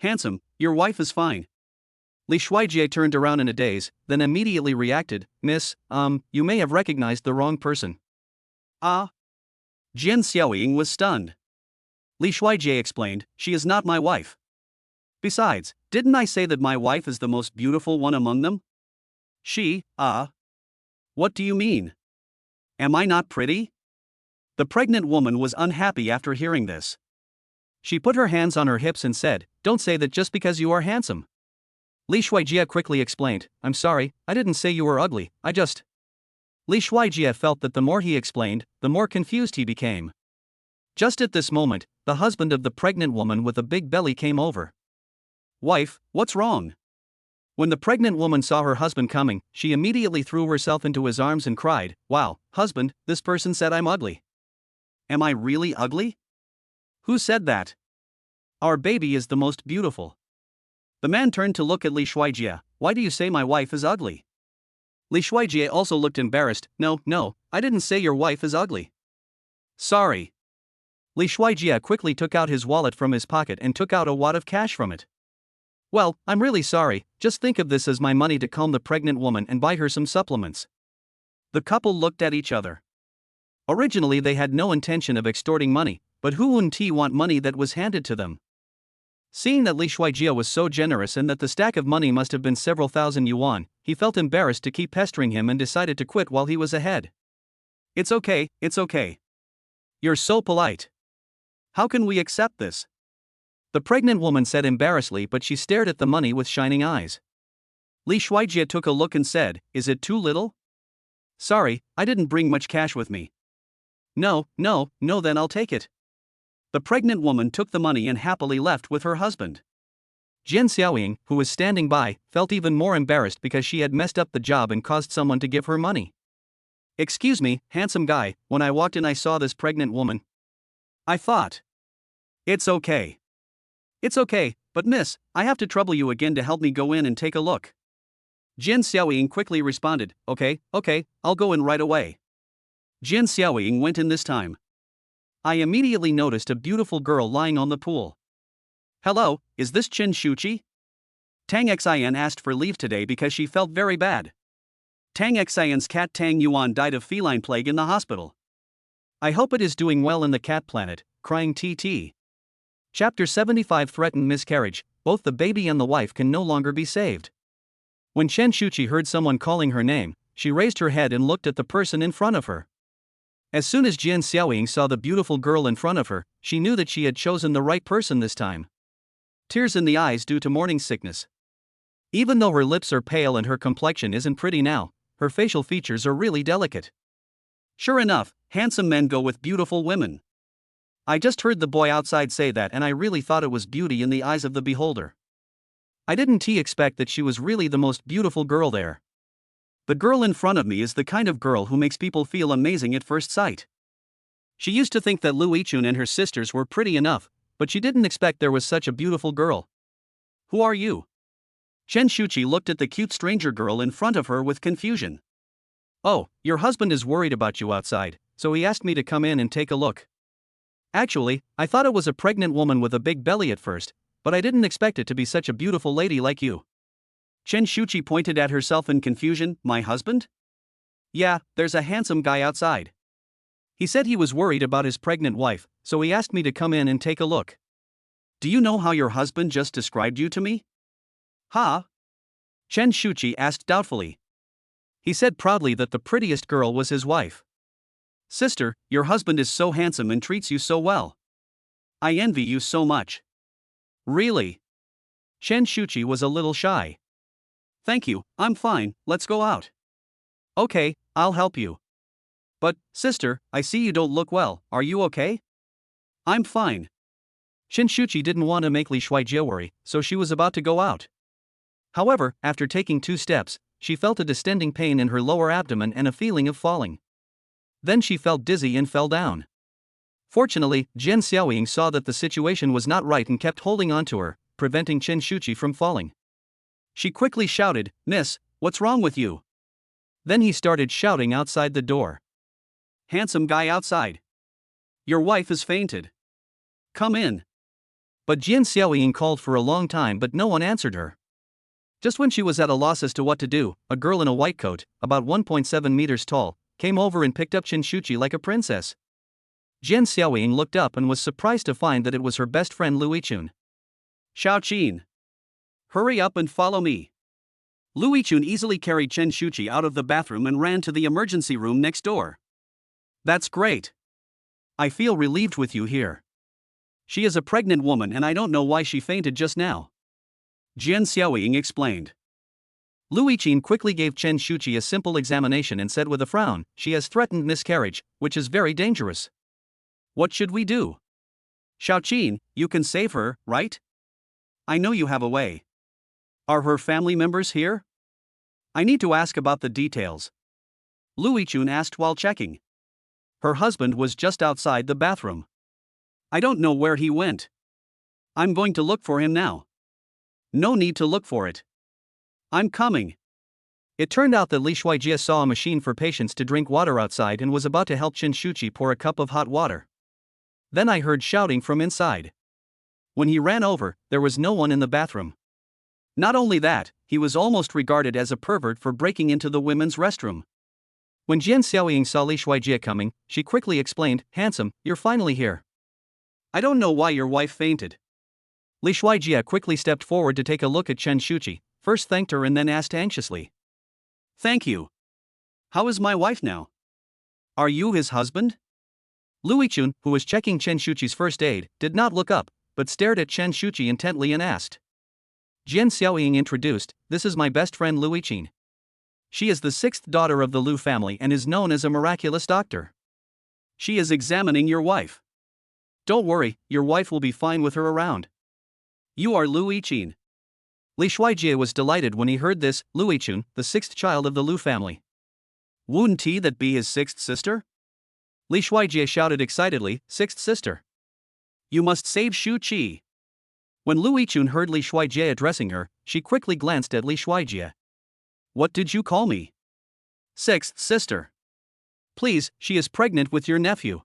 Handsome, your wife is fine. Li Shuijie turned around in a daze, then immediately reacted, Miss, you may have recognized the wrong person. Ah? Jian Xiaoying was stunned. Li Shuijie explained, she is not my wife. Besides, didn't I say that my wife is the most beautiful one among them? What do you mean? Am I not pretty? The pregnant woman was unhappy after hearing this. She put her hands on her hips and said, don't say that just because you are handsome. Li Shuijie quickly explained, I'm sorry, I didn't say you were ugly, I just. Li Shuijie felt that the more he explained, the more confused he became. Just at this moment, the husband of the pregnant woman with a big belly came over. Wife, what's wrong? When the pregnant woman saw her husband coming, she immediately threw herself into his arms and cried, wow, husband, this person said I'm ugly. Am I really ugly? Who said that? Our baby is the most beautiful. The man turned to look at Li Shuijie. Why do you say my wife is ugly? Li Shuijie also looked embarrassed. No, I didn't say your wife is ugly. Sorry. Li Shuijie quickly took out his wallet from his pocket and took out a wad of cash from it. Well, I'm really sorry, just think of this as my money to calm the pregnant woman and buy her some supplements. The couple looked at each other. Originally they had no intention of extorting money, but who wouldn't want money that was handed to them? Seeing that Li Shuijie was so generous and that the stack of money must have been several thousand yuan, he felt embarrassed to keep pestering him and decided to quit while he was ahead. It's okay. You're so polite. How can we accept this? The pregnant woman said embarrassedly, but she stared at the money with shining eyes. Li Shuijie took a look and said, is it too little? Sorry, I didn't bring much cash with me. No, then I'll take it. The pregnant woman took the money and happily left with her husband. Jian Xiaoying, who was standing by, felt even more embarrassed because she had messed up the job and caused someone to give her money. Excuse me, handsome guy, when I walked in I saw this pregnant woman. I thought. It's okay, but miss, I have to trouble you again to help me go in and take a look. Jian Xiaoying quickly responded, okay, I'll go in right away. Jian Xiaoying went in this time. I immediately noticed a beautiful girl lying on the pool. Hello, is this Chen Shuchi? Tang Xin asked for leave today because she felt very bad. Tang Xin's cat Tang Yuan died of feline plague in the hospital. I hope it is doing well in the cat planet, crying TT. Chapter 75 Threatened miscarriage, both the baby and the wife can no longer be saved. When Chen Shuchi heard someone calling her name, she raised her head and looked at the person in front of her. As soon as Jian Xiaoying saw the beautiful girl in front of her, she knew that she had chosen the right person this time. Tears in the eyes due to morning sickness. Even though her lips are pale and her complexion isn't pretty now, her facial features are really delicate. Sure enough, handsome men go with beautiful women. I just heard the boy outside say that and I really thought it was beauty in the eyes of the beholder. I didn't expect that she was really the most beautiful girl there. The girl in front of me is the kind of girl who makes people feel amazing at first sight. She used to think that Lu Yichun and her sisters were pretty enough, but she didn't expect there was such a beautiful girl. Who are you? Chen Shuchi looked at the cute stranger girl in front of her with confusion. Oh, your husband is worried about you outside, so he asked me to come in and take a look. Actually, I thought it was a pregnant woman with a big belly at first, but I didn't expect it to be such a beautiful lady like you. Chen Shuchi pointed at herself in confusion. My husband? Yeah, there's a handsome guy outside. He said he was worried about his pregnant wife, so he asked me to come in and take a look. Do you know how your husband just described you to me? Huh? Chen Shuchi asked doubtfully. He said proudly that the prettiest girl was his wife. Sister, your husband is so handsome and treats you so well. I envy you so much. Really? Chen Shuchi was a little shy. Thank you, I'm fine, let's go out. Okay, I'll help you. But, sister, I see you don't look well, are you okay? I'm fine. Chen Shuchi didn't want to make Li Shuijie worry, so she was about to go out. However, after taking 2 steps, she felt a distending pain in her lower abdomen and a feeling of falling. Then she felt dizzy and fell down. Fortunately, Jian Xiaoying saw that the situation was not right and kept holding on to her, preventing Chen Shuchi from falling. She quickly shouted, Miss, what's wrong with you? Then he started shouting outside the door. Handsome guy outside. Your wife has fainted. Come in. But Jian Xiaoying called for a long time but no one answered her. Just when she was at a loss as to what to do, a girl in a white coat, about 1.7 meters tall, came over and picked up Chen Shuchi like a princess. Jian Xiaoying looked up and was surprised to find that it was her best friend Lu Yichun. Xiaoqin. Hurry up and follow me. Lu Yichun easily carried Chen Shuchi out of the bathroom and ran to the emergency room next door. That's great. I feel relieved with you here. She is a pregnant woman and I don't know why she fainted just now. Jian Xiaoying explained. Lu Yichun quickly gave Chen Shuchi a simple examination and said with a frown, she has threatened miscarriage, which is very dangerous. What should we do? Xiaoqin, you can save her, right? I know you have a way. Are her family members here? I need to ask about the details. Lu Yichun asked while checking. Her husband was just outside the bathroom. I don't know where he went. I'm going to look for him now. No need to look for it. I'm coming. It turned out that Li Shuijie saw a machine for patients to drink water outside and was about to help Chen Shuchi pour a cup of hot water. Then I heard shouting from inside. When he ran over, there was no one in the bathroom. Not only that, he was almost regarded as a pervert for breaking into the women's restroom. When Jian Xiaoying saw Li Shuijie coming, she quickly explained, Handsome, you're finally here. I don't know why your wife fainted. Li Shuijie quickly stepped forward to take a look at Chen Shuchi, first thanked her and then asked anxiously. Thank you. How is my wife now? Are you his husband? Lu Yichun, who was checking Chen Shuchi's first aid, did not look up, but stared at Chen Shuchi intently and asked. Jian Xiaoying introduced, this is my best friend Lu Yichun. She is the 6th daughter of the Lu family and is known as a miraculous doctor. She is examining your wife. Don't worry, your wife will be fine with her around. You are Lu Yichun. Li Shuijie was delighted when he heard this, Lu Yichun, the 6th child of the Lu family. Wouldn't he that be his 6th sister? Li Shuijie shouted excitedly, 6th sister. You must save Shuchi. When Lu Yichun heard Li Shuijie addressing her, she quickly glanced at Li Shuijie. What did you call me? 6th sister. Please, she is pregnant with your nephew.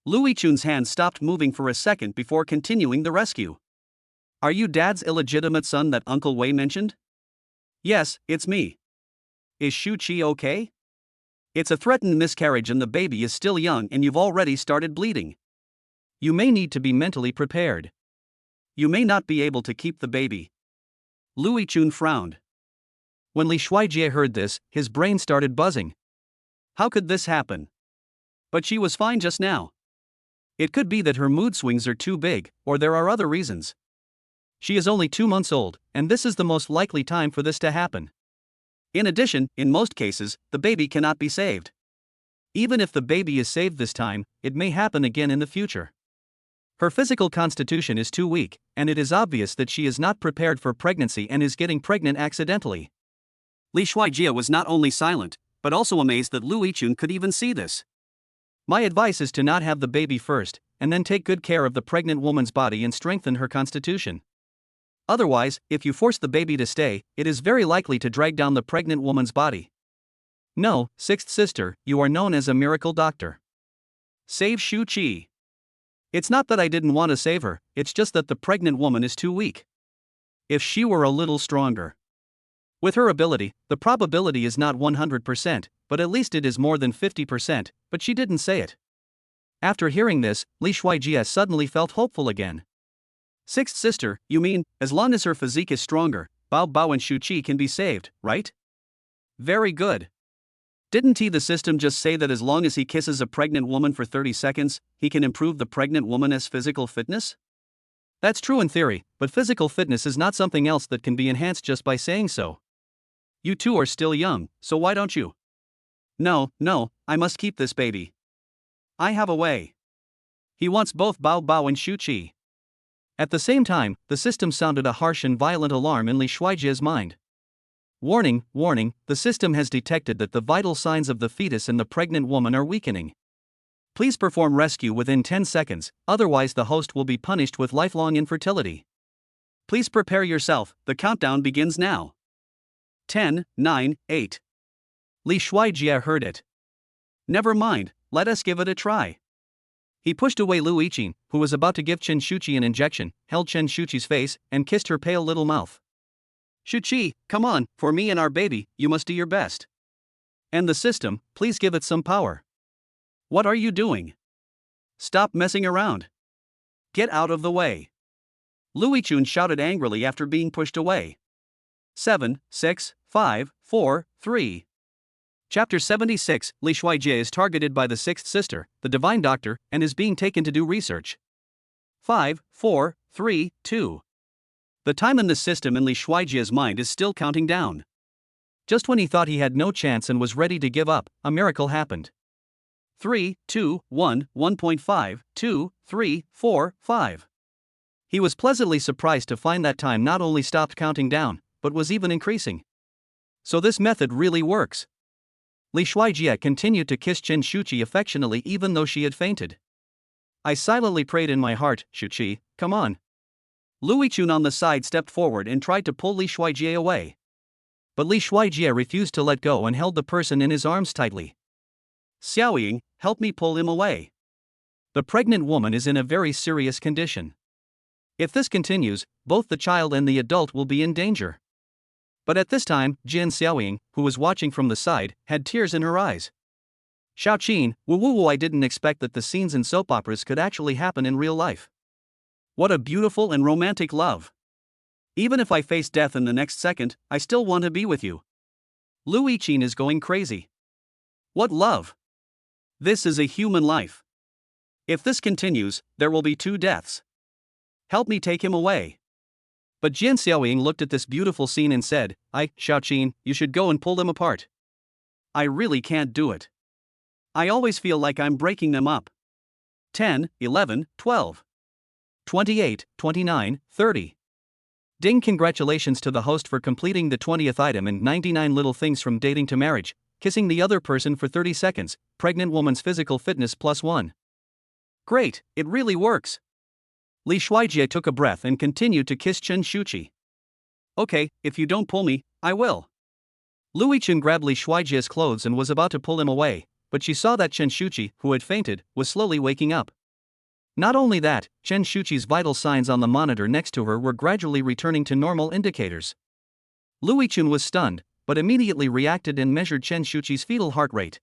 Lu Yichun's hand stopped moving for a second before continuing the rescue. Are you Dad's illegitimate son that Uncle Wei mentioned? Yes, it's me. Is Shuchi okay? It's a threatened miscarriage and the baby is still young and you've already started bleeding. You may need to be mentally prepared. You may not be able to keep the baby. Lu Yichun frowned. When Li Shuijie heard this, his brain started buzzing. How could this happen? But she was fine just now. It could be that her mood swings are too big, or there are other reasons. She is only 2 months old, and this is the most likely time for this to happen. In addition, in most cases, the baby cannot be saved. Even if the baby is saved this time, it may happen again in the future. Her physical constitution is too weak, and it is obvious that she is not prepared for pregnancy and is getting pregnant accidentally. Li Shuijie was not only silent, but also amazed that Lu Yichun could even see this. My advice is to not have the baby first, and then take good care of the pregnant woman's body and strengthen her constitution. Otherwise, if you force the baby to stay, it is very likely to drag down the pregnant woman's body. No, sixth sister, you are known as a miracle doctor. Save Shuchi. It's not that I didn't want to save her, it's just that the pregnant woman is too weak. If she were a little stronger. With her ability, the probability is not 100%, but at least it is more than 50%, but she didn't say it. After hearing this, Li Shuijie suddenly felt hopeful again. Sixth sister, you mean, as long as her physique is stronger, Bao Bao and Shuchi can be saved, right? Very good. Didn't he the system just say that as long as he kisses a pregnant woman for 30 seconds, he can improve the pregnant woman's physical fitness? That's true in theory, but physical fitness is not something else that can be enhanced just by saying so. You two are still young, so why don't you? No, I must keep this baby. I have a way. He wants both Bao Bao and Shuchi. At the same time, the system sounded a harsh and violent alarm in Li Shuijie's mind. Warning, warning, the system has detected that the vital signs of the fetus and the pregnant woman are weakening. Please perform rescue within 10 seconds, otherwise the host will be punished with lifelong infertility. Please prepare yourself, the countdown begins now. 10, 9, 8. Li Shuijie heard it. Never mind, let us give it a try. He pushed away Lu Yichun, who was about to give Chen Shuchi an injection, held Chen Shuchi's face, and kissed her pale little mouth. Shuchi, come on, for me and our baby, you must do your best. And the system, please give it some power. What are you doing? Stop messing around. Get out of the way. Lu Yichun shouted angrily after being pushed away. 7, 6, 5, 4, 3. Chapter 76, Li Shuijie is targeted by the sixth sister, the divine doctor, and is being taken to do research. 5, 4, 3, 2. The time in the system in Li Shuijie's mind is still counting down. Just when he thought he had no chance and was ready to give up, a miracle happened. 3, 2, 1, 1.5, 2, 3, 4, 5. He was pleasantly surprised to find that time not only stopped counting down, but was even increasing. So this method really works. Li Shuijie continued to kiss Chen Shuchi affectionately even though she had fainted. I silently prayed in my heart, Shuchi, come on. Lu Yichun on the side stepped forward and tried to pull Li Shuijie away. But Li Shuijie refused to let go and held the person in his arms tightly. Xiaoying, help me pull him away. The pregnant woman is in a very serious condition. If this continues, both the child and the adult will be in danger. But at this time, Jin Xiaoying, who was watching from the side, had tears in her eyes. Xiaoqin, woo, I didn't expect that the scenes in soap operas could actually happen in real life. What a beautiful and romantic love. Even if I face death in the next second, I still want to be with you. Lu Yichun is going crazy. What love? This is a human life. If this continues, there will be 2 deaths. Help me take him away. But Jin Xiaoying looked at this beautiful scene and said, Xiaoqin, you should go and pull them apart. I really can't do it. I always feel like I'm breaking them up. 10, 11, 12. 28, 29, 30. Ding! Congratulations to the host for completing the 20th item and 99 little things from dating to marriage, kissing the other person for 30 seconds, pregnant woman's physical fitness +1. Great, it really works. Li Shuijie took a breath and continued to kiss Chen Shuchi. Okay, if you don't pull me, I will. Lu Yichun grabbed Li Shuijie's clothes and was about to pull him away, but she saw that Chen Shuchi, who had fainted, was slowly waking up. Not only that, Chen Shuchi's vital signs on the monitor next to her were gradually returning to normal indicators. Lu Yichun was stunned, but immediately reacted and measured Chen Shuchi's fetal heart rate.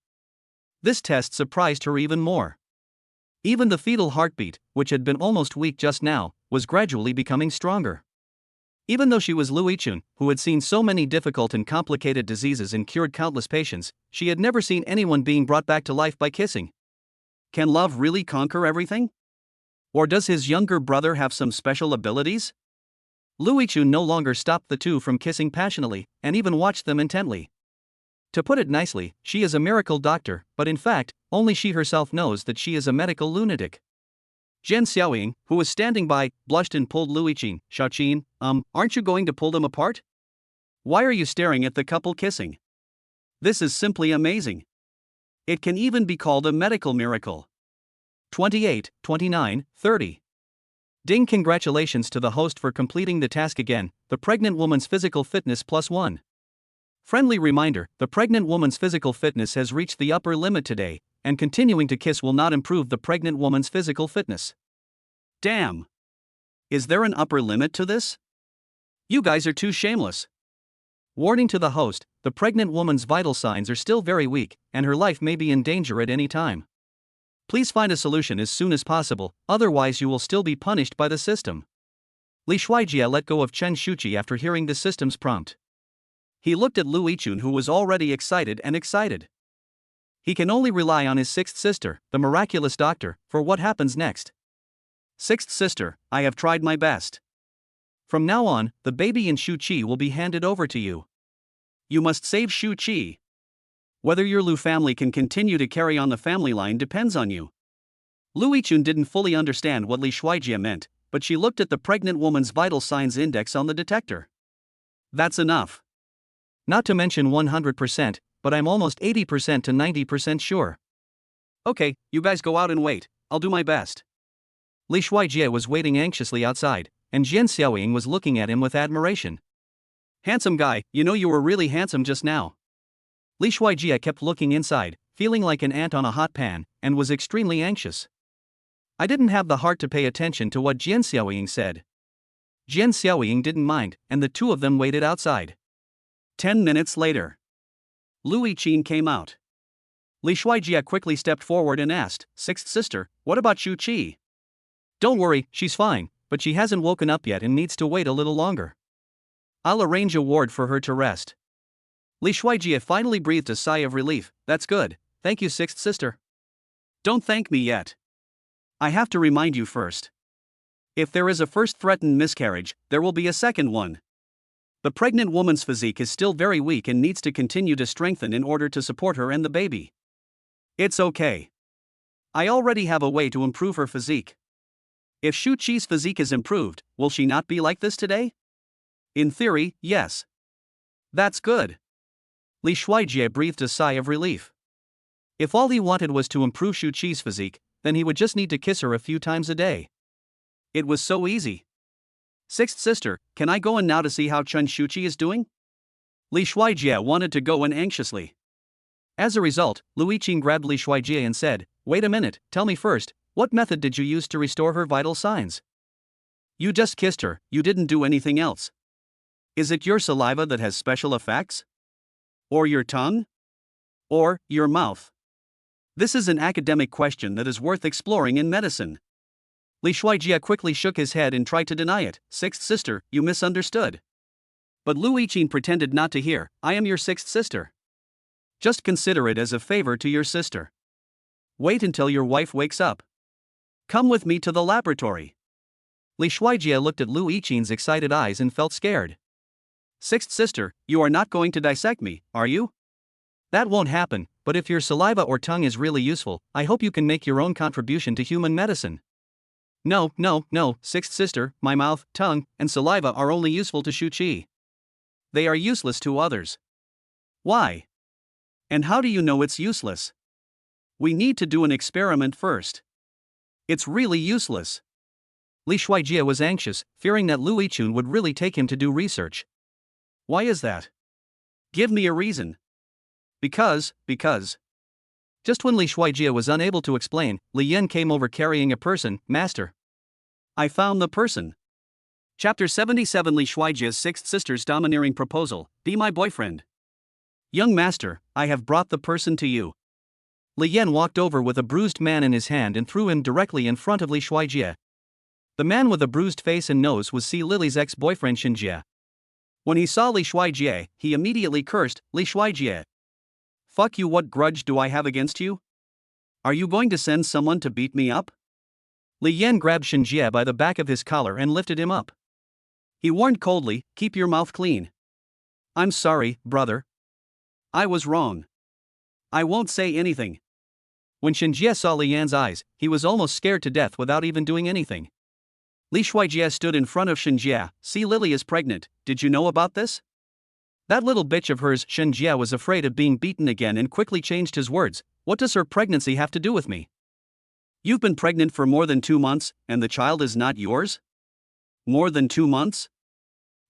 This test surprised her even more. Even the fetal heartbeat, which had been almost weak just now, was gradually becoming stronger. Even though she was Lu Yichun, who had seen so many difficult and complicated diseases and cured countless patients, she had never seen anyone being brought back to life by kissing. Can love really conquer everything? Or does his younger brother have some special abilities? Lu Yichun no longer stopped the two from kissing passionately, and even watched them intently. To put it nicely, she is a miracle doctor, but in fact, only she herself knows that she is a medical lunatic. Jian Xiaoying, who was standing by, blushed and pulled Lu Yichun. Shuchi, aren't you going to pull them apart? Why are you staring at the couple kissing? This is simply amazing. It can even be called a medical miracle. 28, 29, 30. Ding! Congratulations to the host for completing the task again, the pregnant woman's physical fitness +1. Friendly reminder, the pregnant woman's physical fitness has reached the upper limit today, and continuing to kiss will not improve the pregnant woman's physical fitness. Damn! Is there an upper limit to this? You guys are too shameless. Warning to the host, the pregnant woman's vital signs are still very weak, and her life may be in danger at any time. Please find a solution as soon as possible, otherwise you will still be punished by the system. Li Shuijie let go of Chen Shuchi after hearing the system's prompt. He looked at Lu Yichun, who was already excited. He can only rely on his sixth sister, the miraculous doctor, for what happens next. Sixth sister, I have tried my best. From now on, the baby in Shuchi will be handed over to you. You must save Shuchi. Whether your Lu family can continue to carry on the family line depends on you. Lu Yichun didn't fully understand what Li Shuijie meant, but she looked at the pregnant woman's vital signs index on the detector. That's enough. Not to mention 100%, but I'm almost 80% to 90% sure. Okay, you guys go out and wait, I'll do my best. Li Shuijie was waiting anxiously outside, and Jian Xiaoying was looking at him with admiration. Handsome guy, you know you were really handsome just now. Li Shuijie kept looking inside, feeling like an ant on a hot pan, and was extremely anxious. I didn't have the heart to pay attention to what Jian Xiaoying said. Jian Xiaoying didn't mind, and the two of them waited outside. 10 minutes later. Lu Yichun came out. Li Shuijie quickly stepped forward and asked, Sixth sister, what about Shuchi? Don't worry, she's fine, but she hasn't woken up yet and needs to wait a little longer. I'll arrange a ward for her to rest. Li Shuijie finally breathed a sigh of relief. That's good, thank you sixth sister. Don't thank me yet. I have to remind you first. If there is a first threatened miscarriage, there will be a second one. The pregnant woman's physique is still very weak and needs to continue to strengthen in order to support her and the baby. It's okay. I already have a way to improve her physique. If Shuchi's physique is improved, will she not be like this today? In theory, yes. That's good. Li Shuijie breathed a sigh of relief. If all he wanted was to improve Shuchi's physique, then he would just need to kiss her a few times a day. It was so easy. Sixth sister, can I go in now to see how Chen Shuchi is doing? Li Shuijie wanted to go in anxiously. As a result, Lu Yichun grabbed Li Shuijie and said, Wait a minute, tell me first, what method did you use to restore her vital signs? You just kissed her, you didn't do anything else. Is it your saliva that has special effects? Or your tongue? Or your mouth? This is an academic question that is worth exploring in medicine. Li Shuijie quickly shook his head and tried to deny it. Sixth sister, you misunderstood. But Lu Yichun pretended not to hear. I am your sixth sister. Just consider it as a favor to your sister. Wait until your wife wakes up. Come with me to the laboratory. Li Shuijie looked at Lu Yichun's excited eyes and felt scared. Sixth sister, you are not going to dissect me, are you? That won't happen, but if your saliva or tongue is really useful, I hope you can make your own contribution to human medicine. No, sixth sister, my mouth, tongue, and saliva are only useful to Shuchi. They are useless to others. Why? And how do you know it's useless? We need to do an experiment first. It's really useless. Li Shuijie was anxious, fearing that Lu Yichun would really take him to do research. Why is that? Give me a reason. Because. Just when Li Shuijie was unable to explain, Li Yan came over carrying a person. Master, I found the person. Chapter 77 Li Shuijie's sixth sister's domineering proposal. Be my boyfriend. Young master, I have brought the person to you. Li Yan walked over with a bruised man in his hand and threw him directly in front of Li Shuijie. The man with a bruised face and nose was Si Lily's ex-boyfriend Xinjie. When he saw Li Shuijie, he immediately cursed, Li Shuijie. Fuck you, what grudge do I have against you? Are you going to send someone to beat me up? Li Yan grabbed Xinjie by the back of his collar and lifted him up. He warned coldly, keep your mouth clean. I'm sorry, brother. I was wrong. I won't say anything. When Xinjie saw Li Yan's eyes, he was almost scared to death without even doing anything. Li Shuijie stood in front of Xinjie. See, Lily is pregnant, did you know about this? That little bitch of hers. Xinjie was afraid of being beaten again and quickly changed his words. What does her pregnancy have to do with me? You've been pregnant for more than 2 months, and the child is not yours? More than 2 months?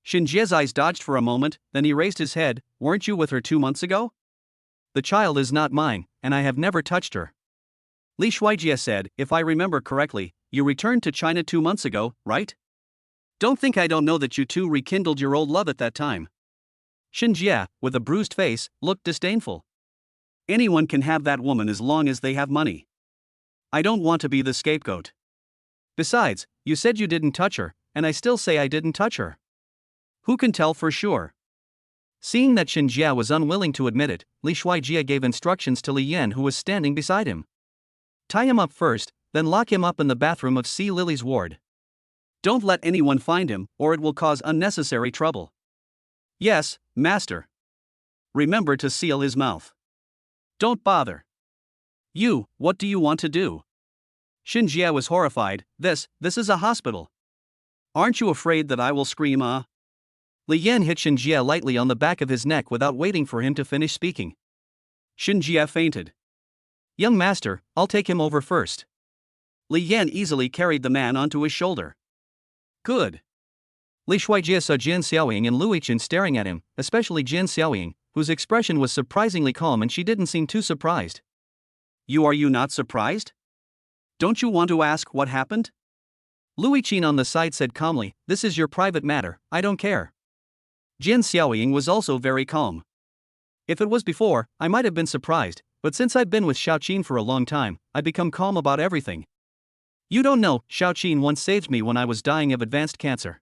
Xinjie's eyes dodged for a moment, then he raised his head. Weren't you with her 2 months ago? The child is not mine, and I have never touched her. Li Shuijie said, if I remember correctly, you returned to China 2 months ago, right? Don't think I don't know that you two rekindled your old love at that time. Xinjie, with a bruised face, looked disdainful. Anyone can have that woman as long as they have money. I don't want to be the scapegoat. Besides, you said you didn't touch her, and I still say I didn't touch her. Who can tell for sure? Seeing that Xinjie was unwilling to admit it, Li Shuijie gave instructions to Li Yan, who was standing beside him. Tie him up first, then lock him up in the bathroom of Si Lily's ward. Don't let anyone find him, or it will cause unnecessary trouble. Yes, master. Remember to seal his mouth. Don't bother. You, what do you want to do? Xinjie was horrified. This is a hospital. Aren't you afraid that I will scream, Li Yan hit Xinjie lightly on the back of his neck without waiting for him to finish speaking. Xinjie fainted. Young master, I'll take him over first. Li Yan easily carried the man onto his shoulder. Good. Li Shuijie saw Jin Xiaoying and Lu Yiqin staring at him, especially Jin Xiaoying, whose expression was surprisingly calm, and she didn't seem too surprised. Are you not surprised? Don't you want to ask what happened? Lu Yiqin on the side said calmly, this is your private matter, I don't care. Jin Xiaoying was also very calm. If it was before, I might have been surprised, but since I've been with Xiaoqin for a long time, I become calm about everything. You don't know, Xiaoqin once saved me when I was dying of advanced cancer.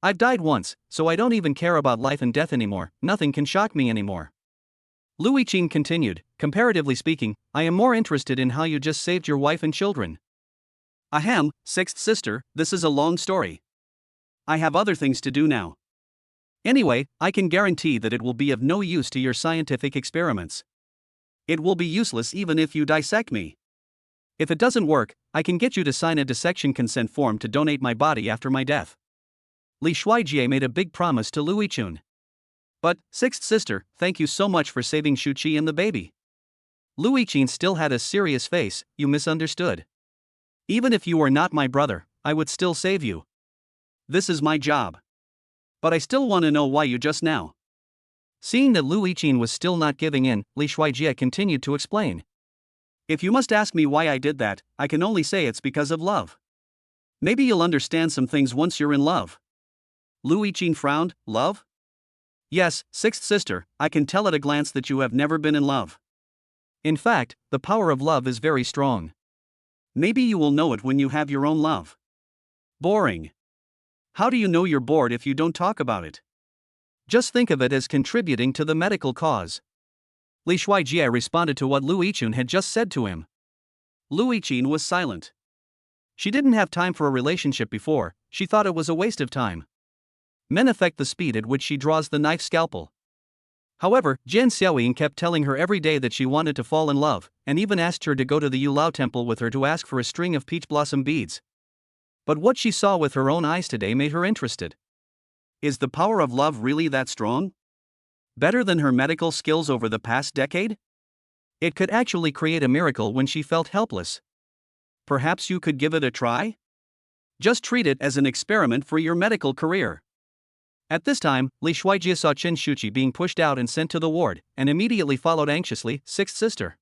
I've died once, so I don't even care about life and death anymore, nothing can shock me anymore. Lu Yiqin continued, comparatively speaking, I am more interested in how you just saved your wife and children. Ahem, sixth sister, this is a long story. I have other things to do now. Anyway, I can guarantee that it will be of no use to your scientific experiments. It will be useless even if you dissect me. If it doesn't work, I can get you to sign a dissection consent form to donate my body after my death. Li Shuijie made a big promise to Lu Yiqin. But, sixth sister, thank you so much for saving Shuchi and the baby. Lu Yiqin still had a serious face. You misunderstood. Even if you were not my brother, I would still save you. This is my job. But I still want to know why you just now. Seeing that Lu Yiqin was still not giving in, Li Shuijie continued to explain. If you must ask me why I did that, I can only say it's because of love. Maybe you'll understand some things once you're in love. Lu Yiqin frowned. Love? Yes, sixth sister, I can tell at a glance that you have never been in love. In fact, the power of love is very strong. Maybe you will know it when you have your own love. Boring. How do you know you're bored if you don't talk about it? Just think of it as contributing to the medical cause. Li Shuijie responded to what Lu Yiqin had just said to him. Lu Yiqin was silent. She didn't have time for a relationship before, she thought it was a waste of time. Men affect the speed at which she draws the knife scalpel. However, Jin Xiaoying kept telling her every day that she wanted to fall in love, and even asked her to go to the Yulao temple with her to ask for a string of peach blossom beads. But what she saw with her own eyes today made her interested. Is the power of love really that strong? Better than her medical skills over the past decade? It could actually create a miracle when she felt helpless. Perhaps you could give it a try? Just treat it as an experiment for your medical career. At this time, Li Shuijie saw Chen Shuchi being pushed out and sent to the ward, and immediately followed anxiously, sixth sister.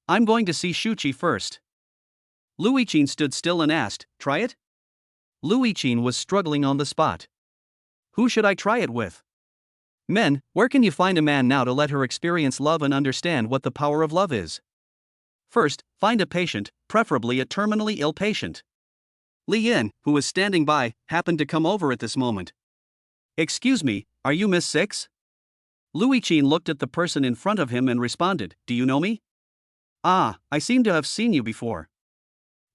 I'm going to see Shuchi first. Luichin stood still and asked, try it? Luichin was struggling on the spot. Who should I try it with? Men, where can you find a man now to let her experience love and understand what the power of love is? First, find a patient, preferably a terminally ill patient. Li Yin, who was standing by, happened to come over at this moment. Excuse me, are you Miss Six? Luichin looked at the person in front of him and responded, do you know me? Ah, I seem to have seen you before.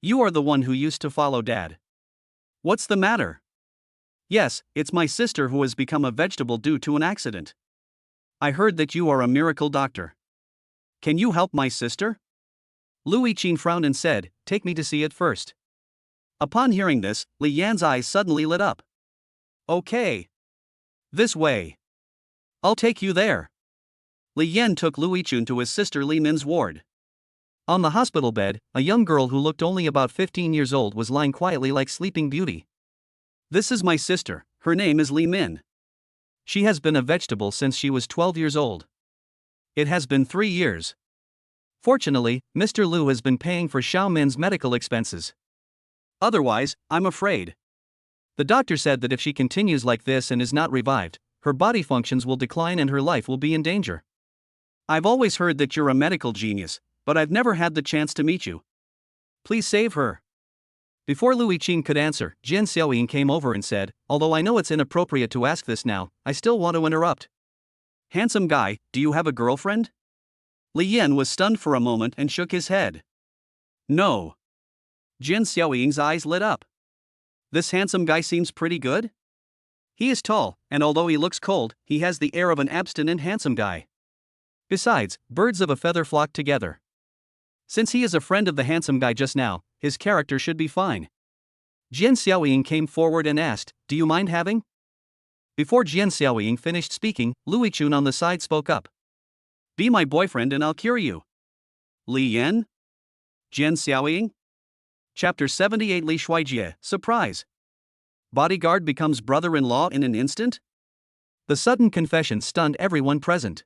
You are the one who used to follow Dad. What's the matter? Yes, it's my sister who has become a vegetable due to an accident. I heard that you are a miracle doctor. Can you help my sister? Luichin frowned and said, take me to see it first. Upon hearing this, Li Yan's eyes suddenly lit up. Okay. This way. I'll take you there. Li Yan took Luichin to his sister Li Min's ward. On the hospital bed, a young girl who looked only about 15 years old was lying quietly like Sleeping Beauty. This is my sister, her name is Li Min. She has been a vegetable since she was 12 years old. It has been 3 years. Fortunately, Mr. Lu has been paying for Xiao Min's medical expenses. Otherwise, I'm afraid. The doctor said that if she continues like this and is not revived, her body functions will decline and her life will be in danger. I've always heard that you're a medical genius, but I've never had the chance to meet you. Please save her. Before Luichin could answer, Jin Xiaoying came over and said, although I know it's inappropriate to ask this now, I still want to interrupt. Handsome guy, do you have a girlfriend? Li Yan was stunned for a moment and shook his head. No. Jin Xiaoying's eyes lit up. This handsome guy seems pretty good? He is tall, and although he looks cold, he has the air of an abstinent handsome guy. Besides, birds of a feather flock together. Since he is a friend of the handsome guy just now, his character should be fine. Jin Xiaoying came forward and asked, do you mind having? Before Jin Xiaoying finished speaking, Luichin on the side spoke up. Be my boyfriend and I'll cure you. Li Yan? Jin Xiaoying? Chapter 78 Li Shuijie, Surprise. Bodyguard becomes brother-in-law in an instant? The sudden confession stunned everyone present.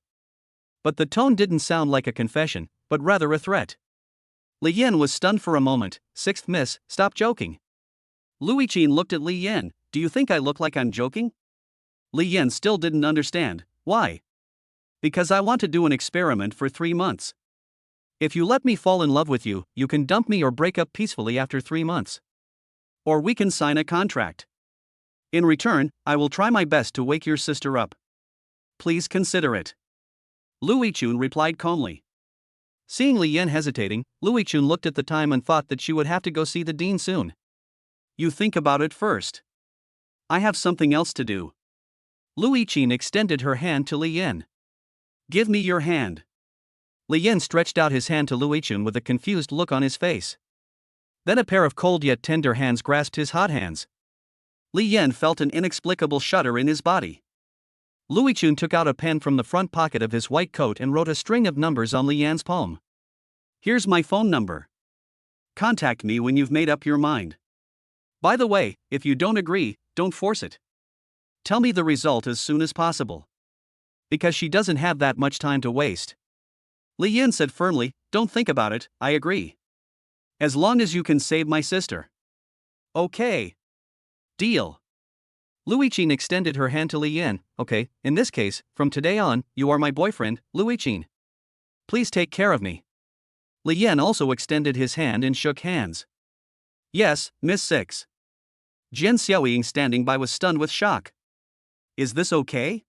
But the tone didn't sound like a confession, but rather a threat. Li Yan was stunned for a moment. Sixth miss, stop joking. Luichin looked at Li Yan, do you think I look like I'm joking? Li Yan still didn't understand. Why? Because I want to do an experiment for 3 months. If you let me fall in love with you, you can dump me or break up peacefully after 3 months. Or we can sign a contract. In return, I will try my best to wake your sister up. Please consider it. Luichin replied calmly. Seeing Li Yan hesitating, Luichin looked at the time and thought that she would have to go see the dean soon. You think about it first. I have something else to do. Luichin extended her hand to Li Yan. Give me your hand. Li Yan stretched out his hand to Luichin with a confused look on his face. Then a pair of cold yet tender hands grasped his hot hands. Li Yan felt an inexplicable shudder in his body. Luichin took out a pen from the front pocket of his white coat and wrote a string of numbers on Li Yan's palm. Here's my phone number. Contact me when you've made up your mind. By the way, if you don't agree, don't force it. Tell me the result as soon as possible. Because she doesn't have that much time to waste. Li Yan said firmly, don't think about it, I agree. As long as you can save my sister. Okay. Deal. Luichin extended her hand to Li Yan. Okay, in this case, from today on, you are my boyfriend, Luichin. Please take care of me. Li Yan also extended his hand and shook hands. Yes, Miss Six. Jin Xiaoying standing by was stunned with shock. Is this okay?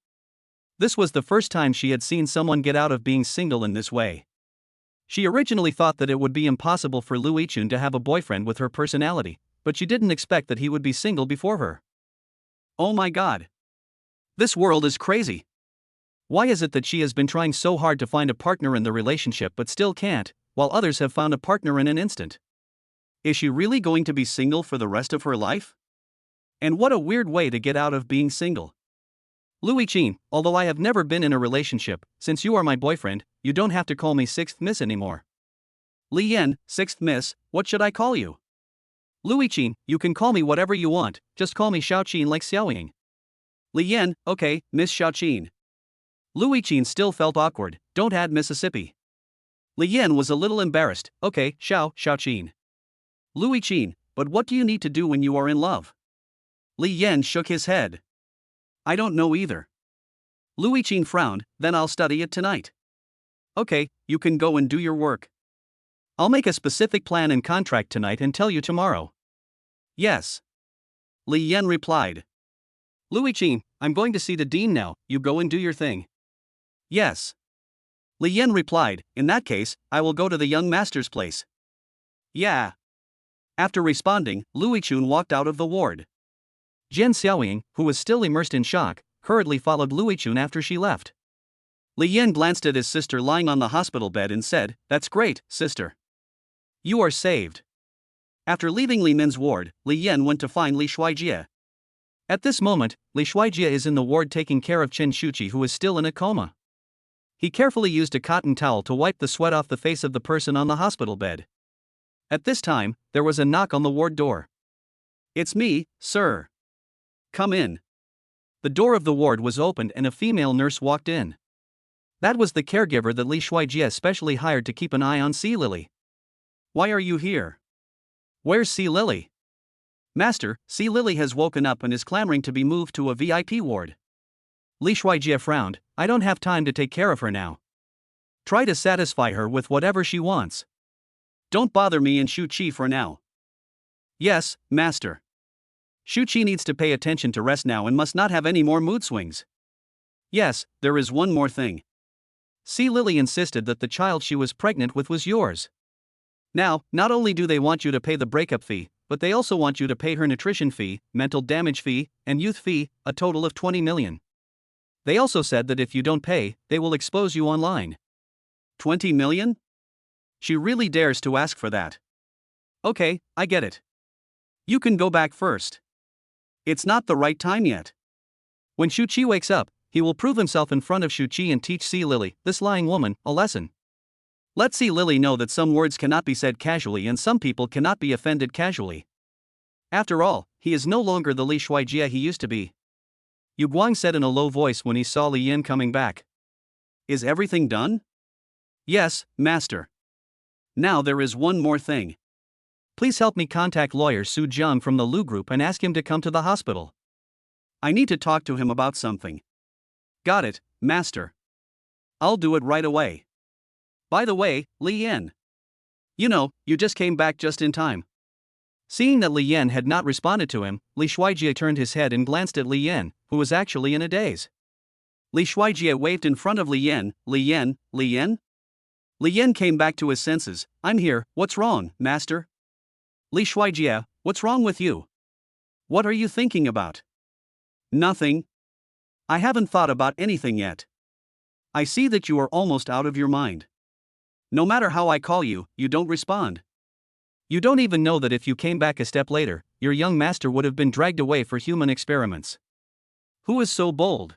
This was the first time she had seen someone get out of being single in this way. She originally thought that it would be impossible for Luichin to have a boyfriend with her personality, but she didn't expect that he would be single before her. Oh my god. This world is crazy. Why is it that she has been trying so hard to find a partner in the relationship but still can't, while others have found a partner in an instant? Is she really going to be single for the rest of her life? And what a weird way to get out of being single. Luichin, although I have never been in a relationship, since you are my boyfriend, you don't have to call me Sixth Miss anymore. Li Yan, Sixth Miss, what should I call you? Luichin, you can call me whatever you want, just call me Xiaoqin like Xiaoying. Li Yan, okay, Miss Xiaoqin. Luichin still felt awkward, don't add Mississippi. Li Yan was a little embarrassed. Okay, Xiao Qin. But what do you need to do when you are in love? Li Yan shook his head. I don't know either. Qin frowned. Then I'll study it tonight. Okay, you can go and do your work. I'll make a specific plan and contract tonight and tell you tomorrow. Yes. Li Yan replied. Qin, I'm going to see the dean now, you go and do your thing. Yes. Li Yan replied, in that case, I will go to the young master's place. Yeah. After responding, Qin walked out of the ward. Jian Xiaoying, who was still immersed in shock, hurriedly followed Qin after she left. Li Yan glanced at his sister lying on the hospital bed and said, That's great, sister. You are saved. After leaving Li Min's ward, Li Yan went to find Li Shuijie. At this moment, Li Shuijie is in the ward taking care of Chen Shuchi, who is still in a coma. He carefully used a cotton towel to wipe the sweat off the face of the person on the hospital bed. At this time, there was a knock on the ward door. It's me, sir. Come in. The door of the ward was opened and a female nurse walked in. That was the caregiver that Li Shuijie specially hired to keep an eye on C. Lily. Why are you here? Where's C. Lily? Master, C. Lily has woken up and is clamoring to be moved to a VIP ward. Li Shuijie frowned. I don't have time to take care of her now. Try to satisfy her with whatever she wants. Don't bother me and Shuchi for now. Yes, master. Shuchi needs to pay attention to rest now and must not have any more mood swings. Yes, there is one more thing. C. Lily insisted that the child she was pregnant with was yours. Now, not only do they want you to pay the breakup fee, but they also want you to pay her nutrition fee, mental damage fee, and youth fee, a total of 20 million. They also said that if you don't pay, they will expose you online. 20 million? She really dares to ask for that. Okay, I get it. You can go back first. It's not the right time yet. When Shuchi wakes up, he will prove himself in front of Shuchi and teach C. Lily, this lying woman, a lesson. Let C. Lily know that some words cannot be said casually and some people cannot be offended casually. After all, he is no longer the Li Shuijie he used to be. Yu Guang said in a low voice when he saw Li Yan coming back. Is everything done? Yes, master. Now there is one more thing. Please help me contact lawyer Su Jiang from the Lu Group and ask him to come to the hospital. I need to talk to him about something. Got it, master. I'll do it right away. By the way, Li Yan. You know, you just came back just in time. Seeing that Li Yan had not responded to him, Li Shuijie turned his head and glanced at Li Yan, who was actually in a daze. Li Shuijie waved in front of Li Yan. Li Yan? Li Yan came back to his senses. I'm here, what's wrong, master? Li Shuijie, what's wrong with you? What are you thinking about? Nothing. I haven't thought about anything yet. I see that you are almost out of your mind. No matter how I call you, you don't respond. You don't even know that if you came back a step later, your young master would have been dragged away for human experiments. Who is so bold?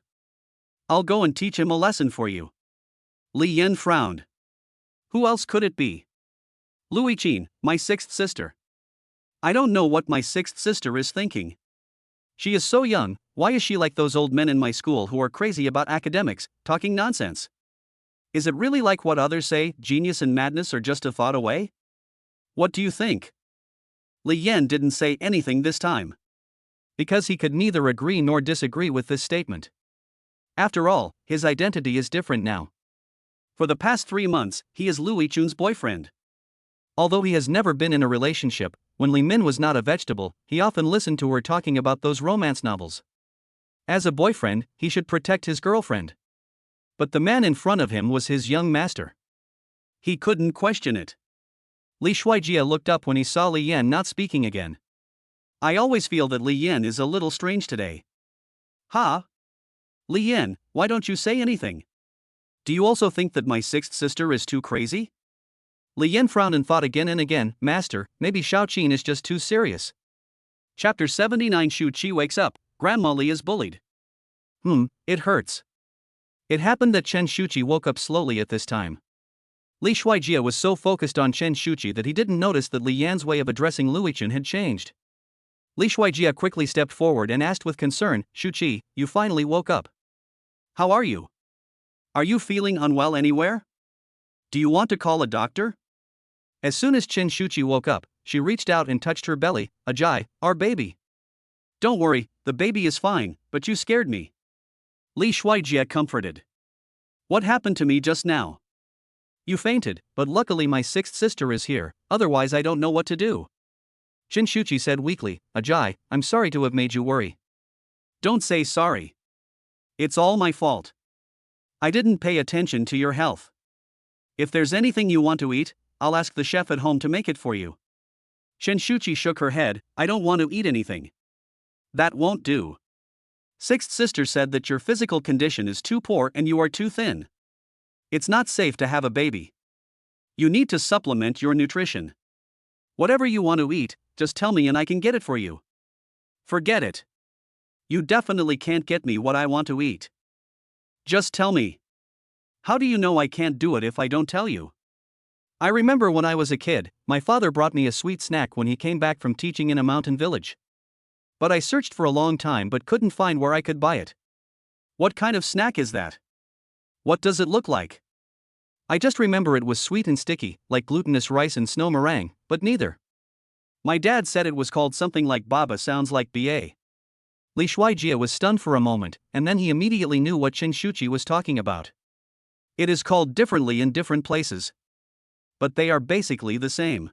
I'll go and teach him a lesson for you. Li Yan frowned. Who else could it be? Qin, my sixth sister. I don't know what my sixth sister is thinking. She is so young, why is she like those old men in my school who are crazy about academics, talking nonsense? Is it really like what others say, genius and madness are just a thought away? What do you think? Li Yan didn't say anything this time. Because he could neither agree nor disagree with this statement. After all, his identity is different now. For the past 3 months, he is Qin's boyfriend. Although he has never been in a relationship, when Li Min was not a vegetable, he often listened to her talking about those romance novels. As a boyfriend, he should protect his girlfriend. But the man in front of him was his young master. He couldn't question it. Li Shuijie looked up when he saw Li Yan not speaking again. I always feel that Li Yan is a little strange today. Huh? Li Yan, why don't you say anything? Do you also think that my sixth sister is too crazy? Li Yan frowned and thought again and again, Master, maybe Xiaoqin is just too serious. Chapter 79 Shuchi wakes up, Grandma Li is bullied. It hurts. It happened that Chen Shuchi woke up slowly at this time. Li Shuijie was so focused on Chen Shuchi that he didn't notice that Li Yan's way of addressing Qin had changed. Li Shuijie quickly stepped forward and asked with concern, Shuchi, you finally woke up. How are you? Are you feeling unwell anywhere? Do you want to call a doctor? As soon as Shuchi woke up, she reached out and touched her belly. Ajay, our baby. Don't worry, the baby is fine, but you scared me. Li Shuijie comforted. What happened to me just now? You fainted, but luckily my sixth sister is here, otherwise I don't know what to do. Shuchi said weakly. Ajay, I'm sorry to have made you worry. Don't say sorry. It's all my fault. I didn't pay attention to your health. If there's anything you want to eat, I'll ask the chef at home to make it for you. Shuchi shook her head. I don't want to eat anything. That won't do. Sixth sister said that your physical condition is too poor and you are too thin. It's not safe to have a baby. You need to supplement your nutrition. Whatever you want to eat, just tell me and I can get it for you. Forget it. You definitely can't get me what I want to eat. Just tell me. How do you know I can't do it if I don't tell you? I remember when I was a kid, my father brought me a sweet snack when he came back from teaching in a mountain village. But I searched for a long time but couldn't find where I could buy it. What kind of snack is that? What does it look like? I just remember it was sweet and sticky, like glutinous rice and snow meringue, but neither. My dad said it was called something like baba, sounds like ba. Li Shuijie was stunned for a moment, and then he immediately knew what Shuchi was talking about. It is called differently in different places. But they are basically the same.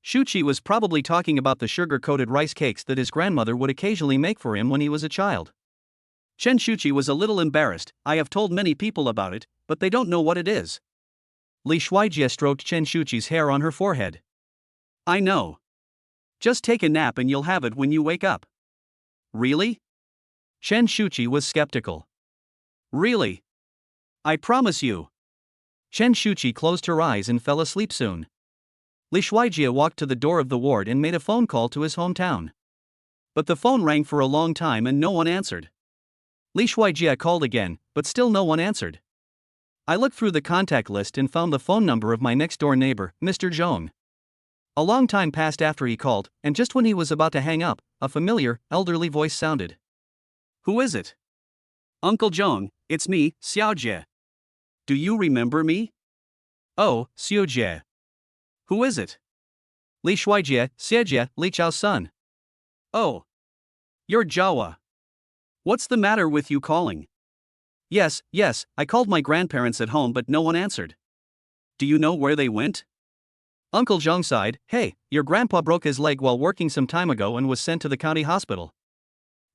Shuchi was probably talking about the sugar-coated rice cakes that his grandmother would occasionally make for him when he was a child. Shuchi was a little embarrassed. I have told many people about it, but they don't know what it is. Li Shuijie stroked Shuchi's hair on her forehead. I know. Just take a nap and you'll have it when you wake up. Really? Shuchi was skeptical. Really? I promise you. Shuchi closed her eyes and fell asleep soon. Li Shuijie walked to the door of the ward and made a phone call to his hometown. But the phone rang for a long time and no one answered. Li Shuijie called again, but still no one answered. I looked through the contact list and found the phone number of my next-door neighbor, Mr. Zhong. A long time passed after he called, and just when he was about to hang up, a familiar, elderly voice sounded. Who is it? Uncle Zhong, it's me, Xiaojie. Do you remember me? Oh, Xiaojie. Who is it? Li Shuijie, Xiaojie, Li Chao's son. Oh. You're Jawa. What's the matter with you calling? Yes, I called my grandparents at home but no one answered. Do you know where they went? Uncle Zhong sighed. Hey, your grandpa broke his leg while working some time ago and was sent to the county hospital.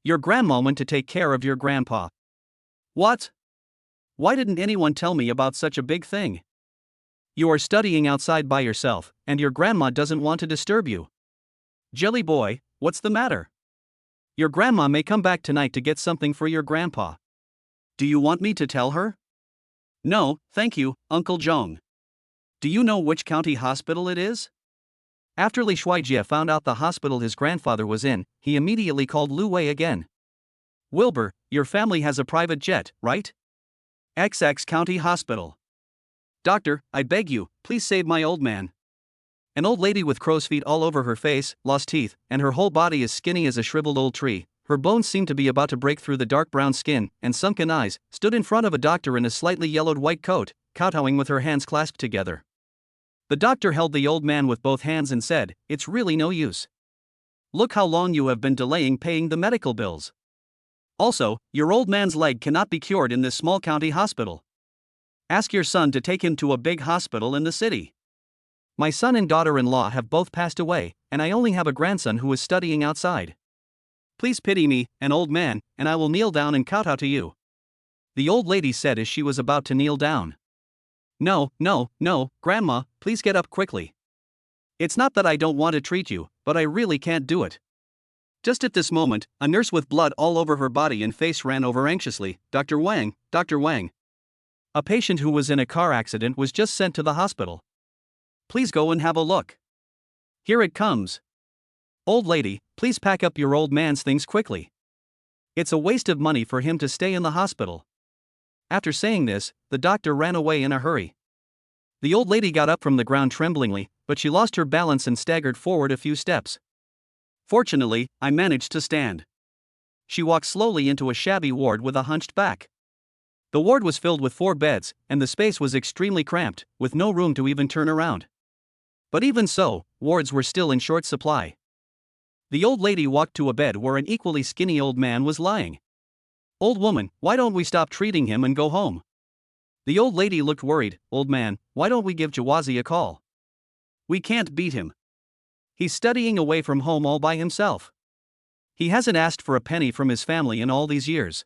Your grandma went to take care of your grandpa. What? Why didn't anyone tell me about such a big thing? You are studying outside by yourself, and your grandma doesn't want to disturb you. Jelly boy, what's the matter? Your grandma may come back tonight to get something for your grandpa. Do you want me to tell her? No, thank you, Uncle Zhong. Do you know which county hospital it is? After Li Shuijie found out the hospital his grandfather was in, he immediately called Lu Wei again. Wilbur, your family has a private jet, right? XX County Hospital. Doctor, I beg you, please save my old man. An old lady with crow's feet all over her face, lost teeth, and her whole body as skinny as a shriveled old tree. Her bones seemed to be about to break through the dark brown skin, and sunken eyes, stood in front of a doctor in a slightly yellowed white coat, kowtowing with her hands clasped together. The doctor held the old man with both hands and said, It's really no use. Look how long you have been delaying paying the medical bills. Also, your old man's leg cannot be cured in this small county hospital. Ask your son to take him to a big hospital in the city. My son and daughter-in-law have both passed away, and I only have a grandson who is studying outside. Please pity me, an old man, and I will kneel down and kowtow to you. The old lady said as she was about to kneel down. No, Grandma, please get up quickly. It's not that I don't want to treat you, but I really can't do it. Just at this moment, a nurse with blood all over her body and face ran over anxiously. Dr. Wang. A patient who was in a car accident was just sent to the hospital. Please go and have a look. Here it comes. Old lady, please pack up your old man's things quickly. It's a waste of money for him to stay in the hospital. After saying this, the doctor ran away in a hurry. The old lady got up from the ground tremblingly, but she lost her balance and staggered forward a few steps. Fortunately, I managed to stand. She walked slowly into a shabby ward with a hunched back. The ward was filled with 4 beds, and the space was extremely cramped, with no room to even turn around. But even so, wards were still in short supply. The old lady walked to a bed where an equally skinny old man was lying. "Old woman, why don't we stop treating him and go home?" The old lady looked worried. "Old man, why don't we give Jawazi a call? We can't beat him. He's studying away from home all by himself. He hasn't asked for a penny from his family in all these years.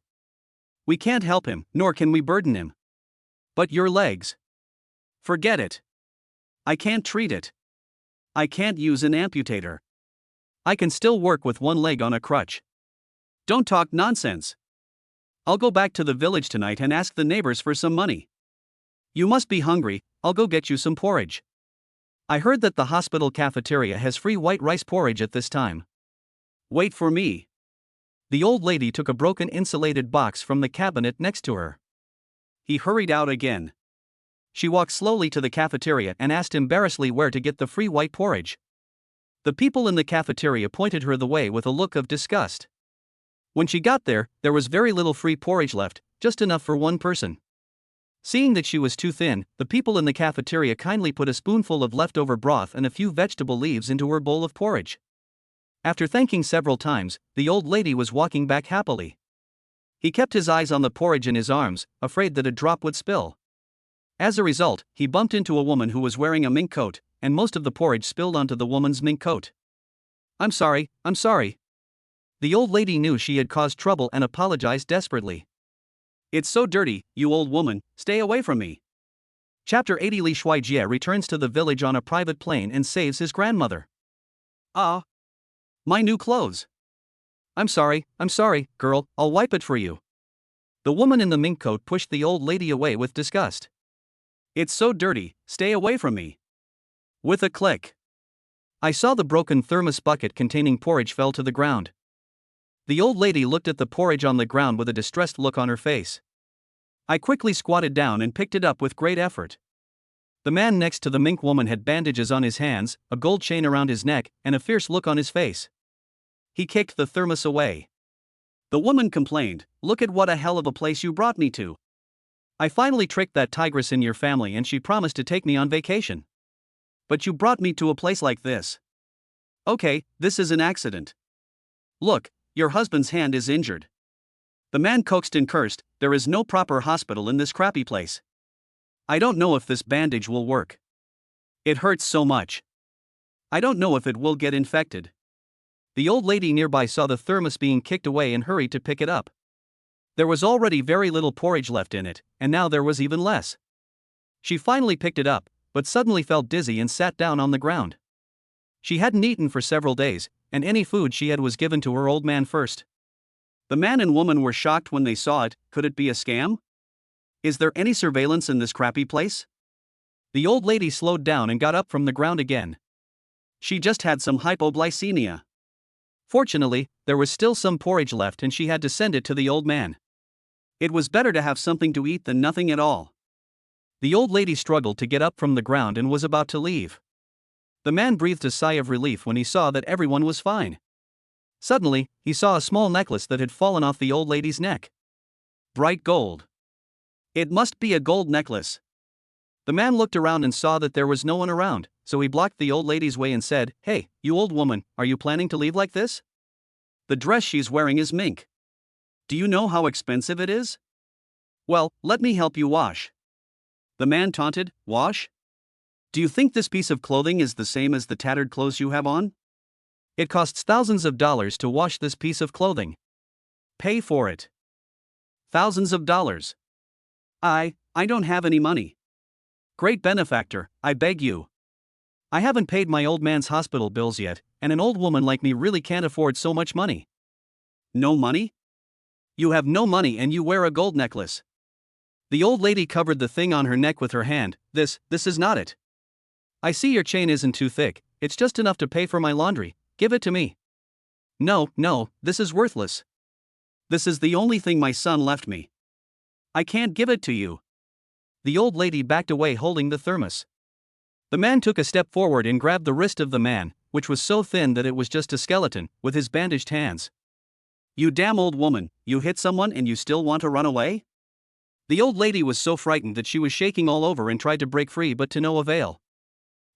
We can't help him, nor can we burden him. But your legs? Forget it. I can't treat it. I can't use an amputator. I can still work with one leg on a crutch. Don't talk nonsense. I'll go back to the village tonight and ask the neighbors for some money. You must be hungry, I'll go get you some porridge. I heard that the hospital cafeteria has free white rice porridge at this time. Wait for me." The old lady took a broken insulated box from the cabinet next to her. He hurried out again. She walked slowly to the cafeteria and asked embarrassedly where to get the free white porridge. The people in the cafeteria pointed her the way with a look of disgust. When she got there was very little free porridge left, just enough for one person. Seeing that she was too thin, the people in the cafeteria kindly put a spoonful of leftover broth and a few vegetable leaves into her bowl of porridge. After thanking several times, the old lady was walking back happily. He kept his eyes on the porridge in his arms, afraid that a drop would spill. As a result, he bumped into a woman who was wearing a mink coat, and most of the porridge spilled onto the woman's mink coat. I'm sorry. The old lady knew she had caused trouble and apologized desperately. "It's so dirty, you old woman, stay away from me." Chapter 80. Li Shuijie returns to the village on a private plane and saves his grandmother. "Ah! My new clothes. I'm sorry, girl, I'll wipe it for you." The woman in the mink coat pushed the old lady away with disgust. "It's so dirty, stay away from me." With a click, I saw the broken thermos bucket containing porridge fell to the ground. The old lady looked at the porridge on the ground with a distressed look on her face. I quickly squatted down and picked it up with great effort. The man next to the mink woman had bandages on his hands, a gold chain around his neck, and a fierce look on his face. He kicked the thermos away. The woman complained, "Look at what a hell of a place you brought me to. I finally tricked that tigress in your family and she promised to take me on vacation. But you brought me to a place like this. Okay, this is an accident. Look, your husband's hand is injured." The man coaxed and cursed, "There is no proper hospital in this crappy place. I don't know if this bandage will work. It hurts so much. I don't know if it will get infected." The old lady nearby saw the thermos being kicked away and hurried to pick it up. There was already very little porridge left in it, and now there was even less. She finally picked it up, but suddenly felt dizzy and sat down on the ground. She hadn't eaten for several days, and any food she had was given to her old man first. The man and woman were shocked when they saw it. Could it be a scam? Is there any surveillance in this crappy place? The old lady slowed down and got up from the ground again. She just had some hypoglycemia. Fortunately, there was still some porridge left and she had to send it to the old man. It was better to have something to eat than nothing at all. The old lady struggled to get up from the ground and was about to leave. The man breathed a sigh of relief when he saw that everyone was fine. Suddenly, he saw a small necklace that had fallen off the old lady's neck. Bright gold. It must be a gold necklace. The man looked around and saw that there was no one around, so he blocked the old lady's way and said, "Hey, you old woman, are you planning to leave like this? The dress she's wearing is mink. Do you know how expensive it is? Well, let me help you wash." The man taunted, "Wash? Do you think this piece of clothing is the same as the tattered clothes you have on? It costs thousands of dollars to wash this piece of clothing. Pay for it. Thousands of dollars. I don't have any money. Great benefactor, I beg you. I haven't paid my old man's hospital bills yet, and an old woman like me really can't afford so much money." "No money? You have no money and you wear a gold necklace." The old lady covered the thing on her neck with her hand. This is not it. I see your chain isn't too thick, it's just enough to pay for my laundry, give it to me." No, this is worthless. This is the only thing my son left me. I can't give it to you." The old lady backed away holding the thermos. The man took a step forward and grabbed the wrist of the man, which was so thin that it was just a skeleton, with his bandaged hands. "You damn old woman, you hit someone and you still want to run away? The old lady was so frightened that she was shaking all over and tried to break free, but to no avail.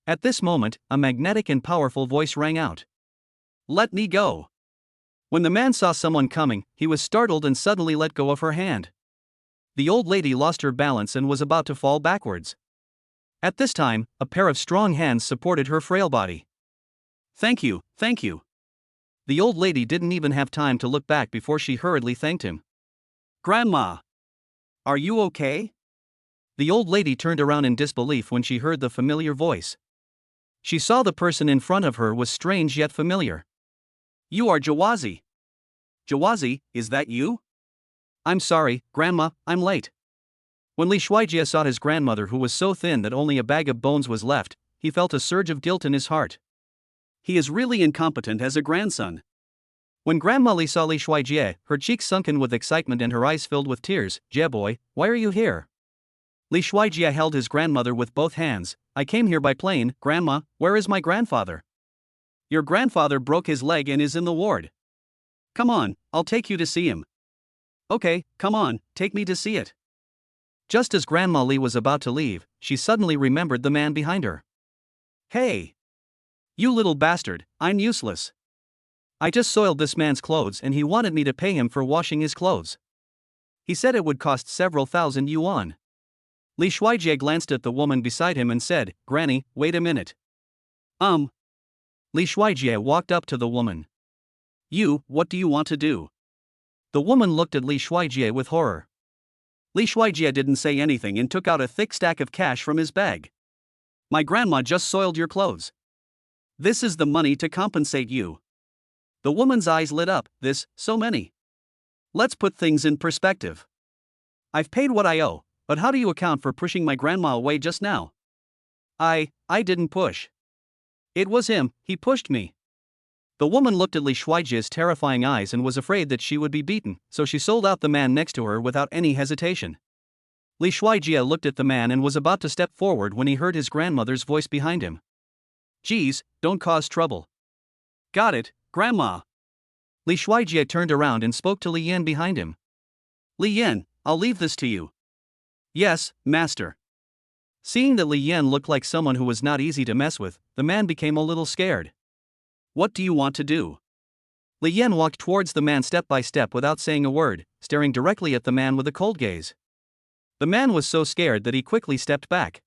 At this moment, a magnetic and powerful voice rang out. "Let me go." When the man saw someone coming, he was startled and suddenly let go of her hand. The old lady lost her balance and was about to fall backwards. At this time, a pair of strong hands supported her frail body. "Thank you, thank you." The old lady didn't even have time to look back before she hurriedly thanked him. "Grandma, are you okay?" The old lady turned around in disbelief when she heard the familiar voice. She saw the person in front of her was strange yet familiar. "You are Jawazi." "Jawazi, is that you?" "I'm sorry, Grandma, I'm late." When Li Shuijie saw his grandmother, who was so thin that only a bag of bones was left, he felt a surge of guilt in his heart. He is really incompetent as a grandson. When Grandma Li saw Li Shuijie, her cheeks sunken with excitement and her eyes filled with tears. "Jie boy, why are you here?" Li Shuijie held his grandmother with both hands. "I came here by plane, Grandma. Where is my grandfather?" "Your grandfather broke his leg and is in the ward." "Come on, I'll take you to see him." "Okay, come on, take me to see it." Just as Grandma Li was about to leave, she suddenly remembered the man behind her. "Hey! You little bastard, I'm useless. I just soiled this man's clothes and he wanted me to pay him for washing his clothes. He said it would cost several thousand yuan." Li Shuijie glanced at the woman beside him and said, "Granny, wait a minute." Li Shuijie walked up to the woman. What do you want to do?" The woman looked at Li Shuijie with horror. Li Shuijie didn't say anything and took out a thick stack of cash from his bag. "My grandma just soiled your clothes. This is the money to compensate you." The woman's eyes lit up. So many. Let's put things in perspective. I've paid what I owe, but how do you account for pushing my grandma away just now?" I didn't push. It was him, he pushed me." The woman looked at Li Shuijie's terrifying eyes and was afraid that she would be beaten, so she sold out the man next to her without any hesitation. Li Shuijie looked at the man and was about to step forward when he heard his grandmother's voice behind him. "Geez, don't cause trouble." "Got it, Grandma." Li Shuijie turned around and spoke to Li Yan behind him. "Li Yan, I'll leave this to you." "Yes, master." Seeing that Li Yan looked like someone who was not easy to mess with, the man became a little scared. "What do you want to do?" Li Yan walked towards the man step by step without saying a word, staring directly at the man with a cold gaze. The man was so scared that he quickly stepped back.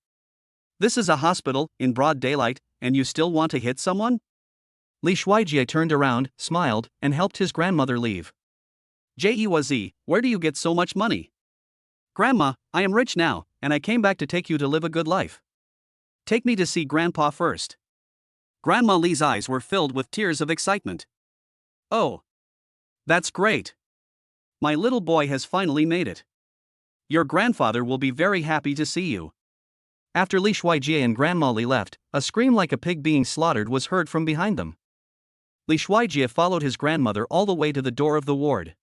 "This is a hospital, in broad daylight, and you still want to hit someone?" Li Shuijie turned around, smiled, and helped his grandmother leave. "Jewaz, where do you get so much money?" "Grandma, I am rich now, and I came back to take you to live a good life." "Take me to see Grandpa first." Grandma Li's eyes were filled with tears of excitement. "Oh, that's great. My little boy has finally made it. Your grandfather will be very happy to see you." After Li Shuijie and Grandma Li left, a scream like a pig being slaughtered was heard from behind them. Li Shuijie followed his grandmother all the way to the door of the ward.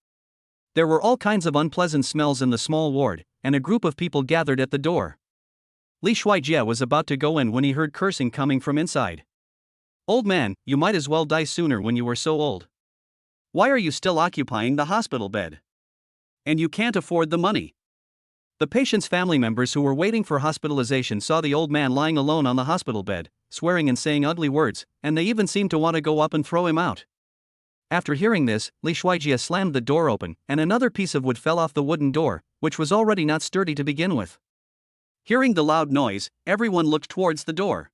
There were all kinds of unpleasant smells in the small ward, and a group of people gathered at the door. Li Shuijie was about to go in when he heard cursing coming from inside. "Old man, you might as well die sooner when you were so old. Why are you still occupying the hospital bed? And you can't afford the money." The patient's family members who were waiting for hospitalization saw the old man lying alone on the hospital bed, swearing and saying ugly words, and they even seemed to want to go up and throw him out. After hearing this, Li Shuijie slammed the door open, and another piece of wood fell off the wooden door, which was already not sturdy to begin with. Hearing the loud noise, everyone looked towards the door.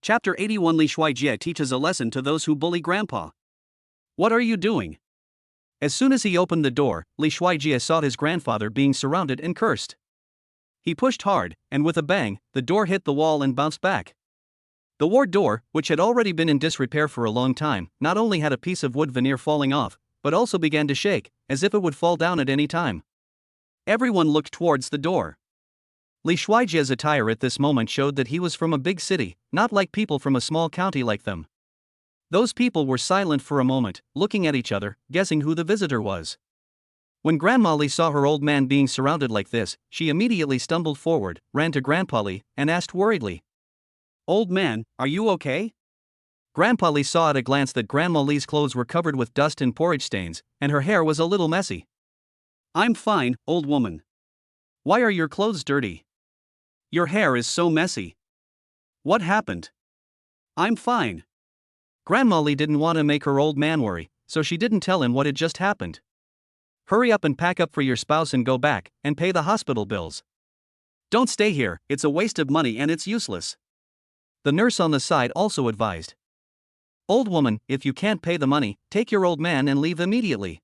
Chapter 81. Li Shuijie teaches a lesson to those who bully Grandpa. "What are you doing?" As soon as he opened the door, Li Shuijie saw his grandfather being surrounded and cursed. He pushed hard, and with a bang, the door hit the wall and bounced back. The ward door, which had already been in disrepair for a long time, not only had a piece of wood veneer falling off, but also began to shake, as if it would fall down at any time. Everyone looked towards the door. Li Shuijie's attire at this moment showed that he was from a big city, not like people from a small county like them. Those people were silent for a moment, looking at each other, guessing who the visitor was. When Grandma Li saw her old man being surrounded like this, she immediately stumbled forward, ran to Grandpa Li, and asked worriedly, "Old man, are you okay?" Grandpa Li saw at a glance that Grandma Li's clothes were covered with dust and porridge stains, and her hair was a little messy. "I'm fine, old woman. Why are your clothes dirty? Your hair is so messy. What happened? I'm fine. Grandma Lee didn't want to make her old man worry, so she didn't tell him what had just happened. Hurry up and pack up for your spouse and go back, and pay the hospital bills. Don't stay here, it's a waste of money and it's useless. The nurse on the side also advised. Old woman, if you can't pay the money, take your old man and leave immediately.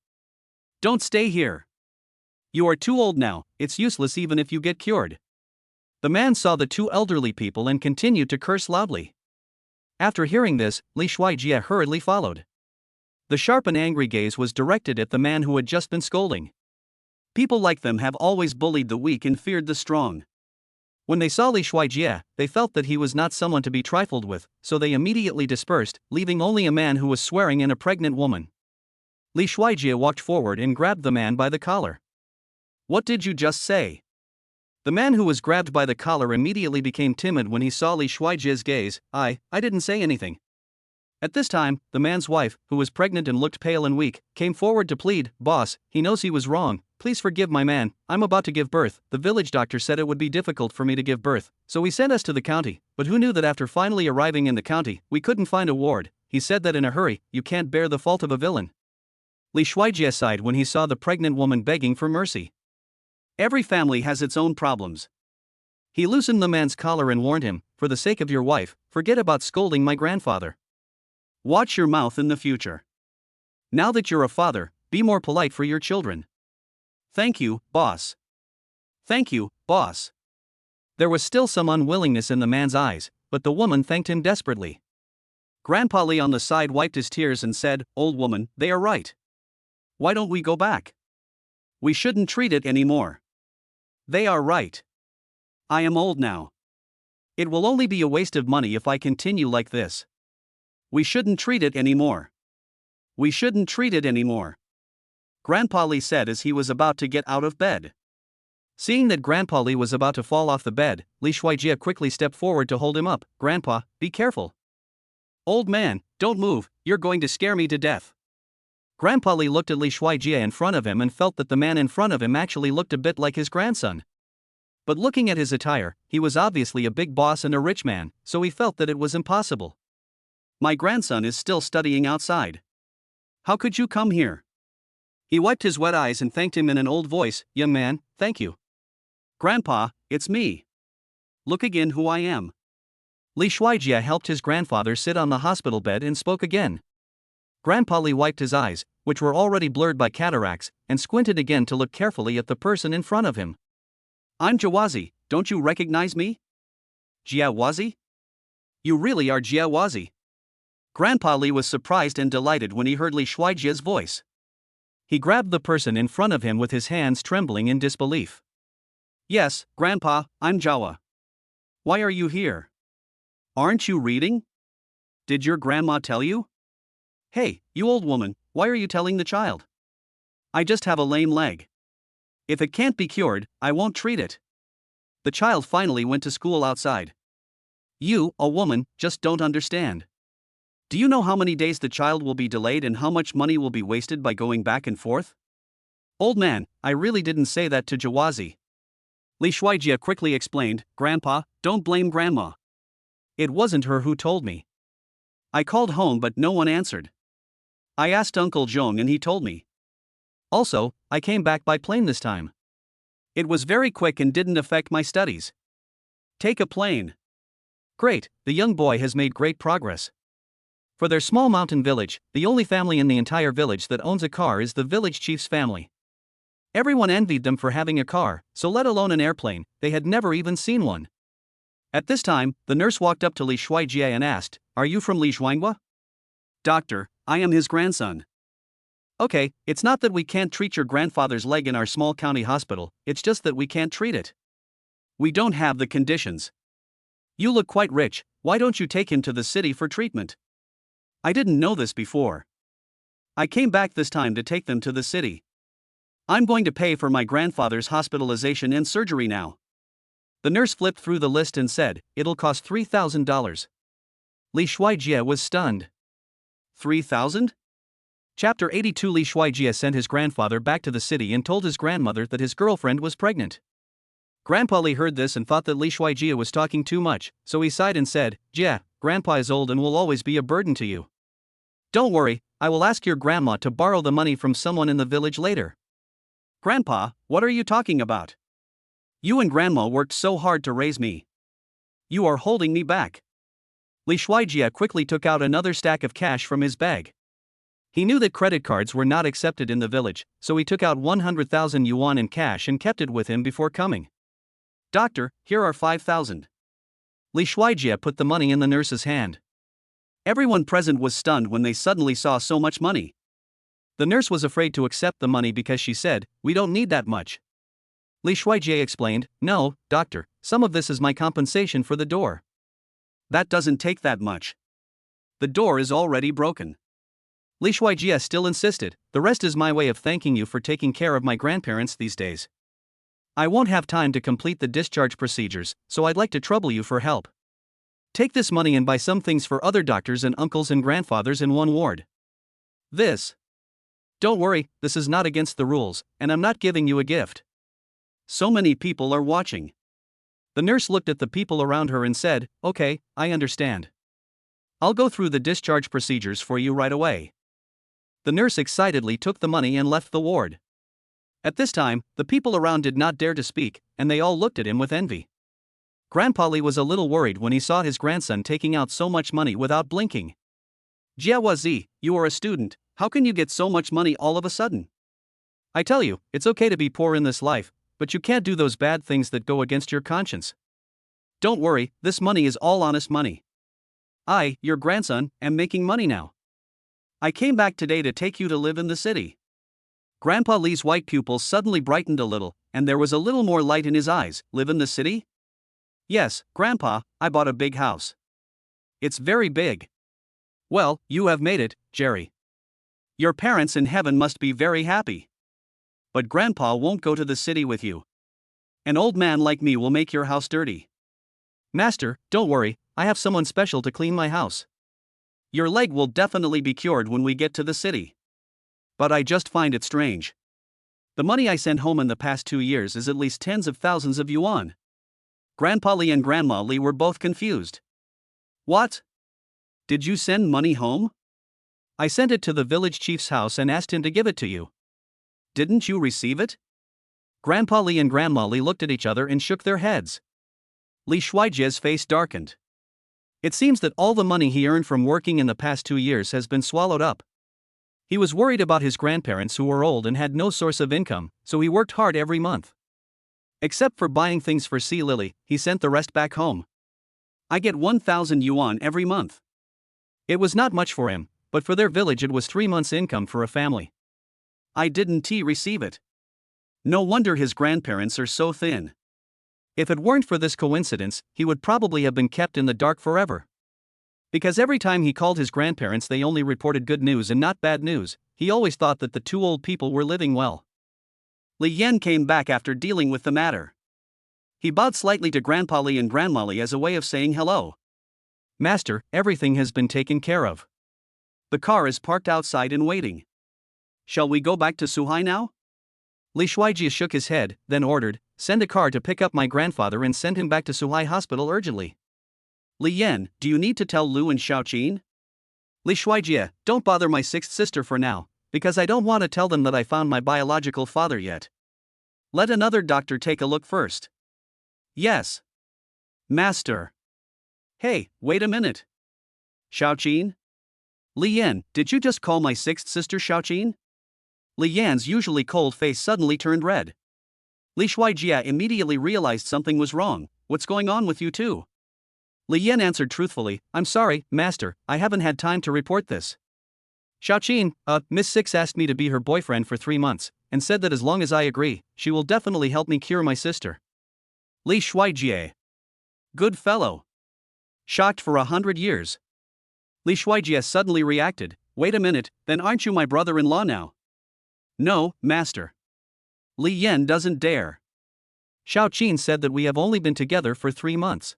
Don't stay here. You are too old now, it's useless even if you get cured. The man saw the two elderly people and continued to curse loudly. After hearing this, Li Shuijie hurriedly followed. The sharp and angry gaze was directed at the man who had just been scolding. People like them have always bullied the weak and feared the strong. When they saw Li Shuijie, they felt that he was not someone to be trifled with, so they immediately dispersed, leaving only a man who was swearing and a pregnant woman. Li Shuijie walked forward and grabbed the man by the collar. What did you just say? The man who was grabbed by the collar immediately became timid when he saw Li Shuijie's gaze. I didn't say anything. At this time, the man's wife, who was pregnant and looked pale and weak, came forward to plead, Boss, he knows he was wrong, please forgive my man, I'm about to give birth. The village doctor said it would be difficult for me to give birth, so he sent us to the county, but who knew that after finally arriving in the county, we couldn't find a ward. He said that in a hurry, you can't bear the fault of a villain. Li Shuijie sighed when he saw the pregnant woman begging for mercy. Every family has its own problems. He loosened the man's collar and warned him, for the sake of your wife, forget about scolding my grandfather. Watch your mouth in the future. Now that you're a father, be more polite for your children. Thank you, boss. Thank you, boss. There was still some unwillingness in the man's eyes, but the woman thanked him desperately. Grandpa Lee on the side wiped his tears and said, Old woman, they are right. Why don't we go back? We shouldn't treat it anymore. They are right. I am old now. It will only be a waste of money if I continue like this. We shouldn't treat it anymore. We shouldn't treat it anymore. Grandpa Lee said as he was about to get out of bed. Seeing that Grandpa Lee was about to fall off the bed, Li Shuijie quickly stepped forward to hold him up. Grandpa, be careful. Old man, don't move, you're going to scare me to death. Grandpa Lee looked at Li Shuijie in front of him and felt that the man in front of him actually looked a bit like his grandson. But looking at his attire, he was obviously a big boss and a rich man, so he felt that it was impossible. My grandson is still studying outside. How could you come here? He wiped his wet eyes and thanked him in an old voice. Young man, thank you. Grandpa, it's me. Look again who I am. Li Shuijie helped his grandfather sit on the hospital bed and spoke again. Grandpa Lee wiped his eyes, which were already blurred by cataracts, and squinted again to look carefully at the person in front of him. I'm Jiawazi, don't you recognize me? Jiawazi? You really are Jiawazi. Grandpa Lee was surprised and delighted when he heard Li Shuijie's voice. He grabbed the person in front of him with his hands trembling in disbelief. Yes, Grandpa, I'm Jawa. Why are you here? Aren't you reading? Did your grandma tell you? Hey, you old woman, why are you telling the child? I just have a lame leg. If it can't be cured, I won't treat it. The child finally went to school outside. You, a woman, just don't understand. Do you know how many days the child will be delayed and how much money will be wasted by going back and forth? Old man, I really didn't say that to Jiawazi. Li Shuijie quickly explained, Grandpa, don't blame Grandma. It wasn't her who told me. I called home but no one answered. I asked Uncle Zhong and he told me. Also, I came back by plane this time. It was very quick and didn't affect my studies. Take a plane. Great, the young boy has made great progress. For their small mountain village, the only family in the entire village that owns a car is the village chief's family. Everyone envied them for having a car, so let alone an airplane, they had never even seen one. At this time, the nurse walked up to Li Shuijie and asked, Are you from Li Zhuanghua? Doctor, I am his grandson. Okay, it's not that we can't treat your grandfather's leg in our small county hospital, it's just that we can't treat it. We don't have the conditions. You look quite rich, why don't you take him to the city for treatment? I didn't know this before. I came back this time to take them to the city. I'm going to pay for my grandfather's hospitalization and surgery now. The nurse flipped through the list and said, It'll cost $3,000. Li Shuijie was stunned. 3,000? Chapter 82. Li Shuijie sent his grandfather back to the city and told his grandmother that his girlfriend was pregnant. Grandpa Li heard this and thought that Li Shuijie was talking too much, so he sighed and said, "Jia, Grandpa is old and will always be a burden to you. Don't worry, I will ask your grandma to borrow the money from someone in the village later." "Grandpa, what are you talking about? You and Grandma worked so hard to raise me. You are holding me back." Li Shuijie quickly took out another stack of cash from his bag. He knew that credit cards were not accepted in the village, so he took out 100,000 yuan in cash and kept it with him before coming. "Doctor, here are 5,000. Li Shuijie put the money in the nurse's hand. Everyone present was stunned when they suddenly saw so much money. The nurse was afraid to accept the money because she said, "We don't need that much." Li Shuijie explained, "No, doctor, some of this is my compensation for the door." "That doesn't take that much. The door is already broken." Li Shuijie still insisted, "The rest is my way of thanking you for taking care of my grandparents these days. I won't have time to complete the discharge procedures, so I'd like to trouble you for help. Take this money and buy some things for other doctors and uncles and grandfathers in one ward. This. Don't worry, this is not against the rules, and I'm not giving you a gift. So many people are watching." The nurse looked at the people around her and said, "Okay, I understand. I'll go through the discharge procedures for you right away." The nurse excitedly took the money and left the ward. At this time, the people around did not dare to speak, and they all looked at him with envy. Grandpa Li was a little worried when he saw his grandson taking out so much money without blinking. "Jiawazi, you are a student, how can you get so much money all of a sudden? I tell you, it's okay to be poor in this life, but you can't do those bad things that go against your conscience. Don't worry, this money is all honest money. I, your grandson, am making money now. I came back today to take you to live in the city." Grandpa Li's white pupils suddenly brightened a little, and there was a little more light in his eyes. "Live in the city?" "Yes, Grandpa, I bought a big house. It's very big." "Well, you have made it, Jerry. Your parents in heaven must be very happy. But Grandpa won't go to the city with you. An old man like me will make your house dirty." "Master, don't worry, I have someone special to clean my house. Your leg will definitely be cured when we get to the city. But I just find it strange. The money I sent home in the past 2 years is at least tens of thousands of yuan." Grandpa Li and Grandma Li were both confused. "What? Did you send money home?" "I sent it to the village chief's house and asked him to give it to you." "Didn't you receive it?" Grandpa Li and Grandma Li looked at each other and shook their heads. Li Shuijie's face darkened. It seems that all the money he earned from working in the past 2 years has been swallowed up. He was worried about his grandparents who were old and had no source of income, so he worked hard every month. Except for buying things for C. Lily, he sent the rest back home. "I get 1,000 yuan every month." It was not much for him, but for their village it was 3 months' income for a family. "I didn't receive it. No wonder his grandparents are so thin." If it weren't for this coincidence, he would probably have been kept in the dark forever. Because every time he called his grandparents they only reported good news and not bad news, he always thought that the 2 old people were living well. Li Yan came back after dealing with the matter. He bowed slightly to Grandpa Li and Grandma Li as a way of saying hello. "Master, everything has been taken care of. The car is parked outside and waiting. Shall we go back to Suhai now?" Li Shuijie shook his head, then ordered, "Send a car to pick up my grandfather and send him back to Suhai Hospital urgently." "Li Yan, do you need to tell Lu and Xiaoqin?" "Li Shuijie, don't bother my 6th sister for now, because I don't want to tell them that I found my biological father yet. Let another doctor take a look first." "Yes. Master." "Hey, wait a minute. Xiaoqin? Li Yan, did you just call my 6th sister Xiaoqin?" Li Yan's usually cold face suddenly turned red. Li Shuijie immediately realized something was wrong. "What's going on with you two?" Li Yan answered truthfully, "I'm sorry, Master, I haven't had time to report this. Xiaoqin, Miss Six asked me to be her boyfriend for 3 months, and said that as long as I agree, she will definitely help me cure my sister." Li Shuijie. Good fellow. Shocked for 100 years. Li Shuijie suddenly reacted, "Wait a minute, then aren't you my brother-in-law now?" "No, Master. Li Yan doesn't dare. Xiaoqin said that we have only been together for 3 months.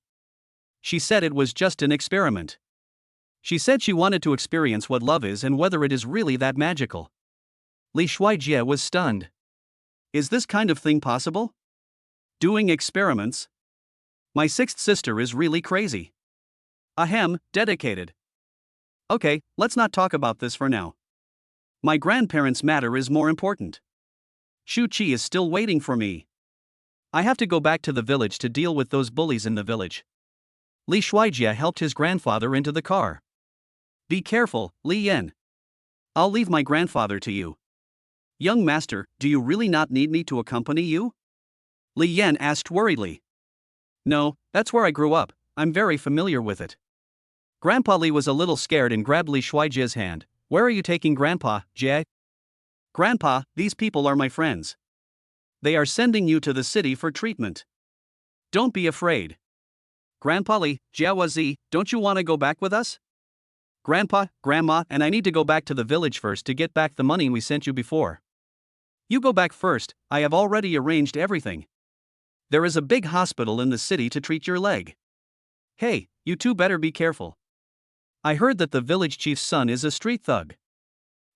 She said it was just an experiment. She said she wanted to experience what love is and whether it is really that magical." Li Shuijie was stunned. Is this kind of thing possible? Doing experiments? My sixth sister is really crazy. Ahem, dedicated. Okay, let's not talk about this for now. My grandparents' matter is more important. Shuchi is still waiting for me. I have to go back to the village to deal with those bullies in the village. Li Shuijie helped his grandfather into the car. Be careful, Li Yan. I'll leave my grandfather to you. Young master, do you really not need me to accompany you? Li Yan asked worriedly. No, that's where I grew up, I'm very familiar with it. Grandpa Li was a little scared and grabbed Li Shuijie's hand. Where are you taking Grandpa, Jie? Grandpa, these people are my friends. They are sending you to the city for treatment. Don't be afraid. Grandpa Li, Jiawazi, don't you want to go back with us? Grandpa, Grandma, and I need to go back to the village first to get back the money we sent you before. You go back first, I have already arranged everything. There is a big hospital in the city to treat your leg. Hey, you two better be careful. I heard that the village chief's son is a street thug.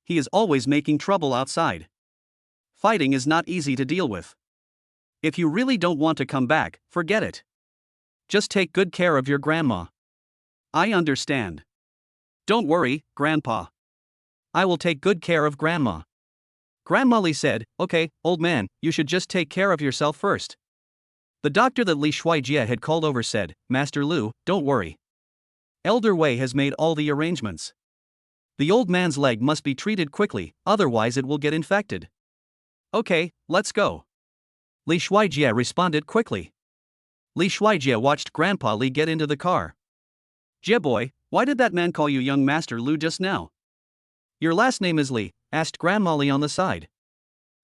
He is always making trouble outside. Fighting is not easy to deal with. If you really don't want to come back, forget it. Just take good care of your grandma. I understand. Don't worry, Grandpa. I will take good care of Grandma. Grandma Li said, okay, old man, you should just take care of yourself first. The doctor that Li Shuijie had called over said, Master Lu, don't worry. Elder Wei has made all the arrangements. The old man's leg must be treated quickly, otherwise it will get infected. Okay, let's go. Li Shuijie responded quickly. Li Shuijie watched Grandpa Li get into the car. Jie boy, why did that man call you young Master Lu just now? Your last name is Li, asked Grandma Li on the side.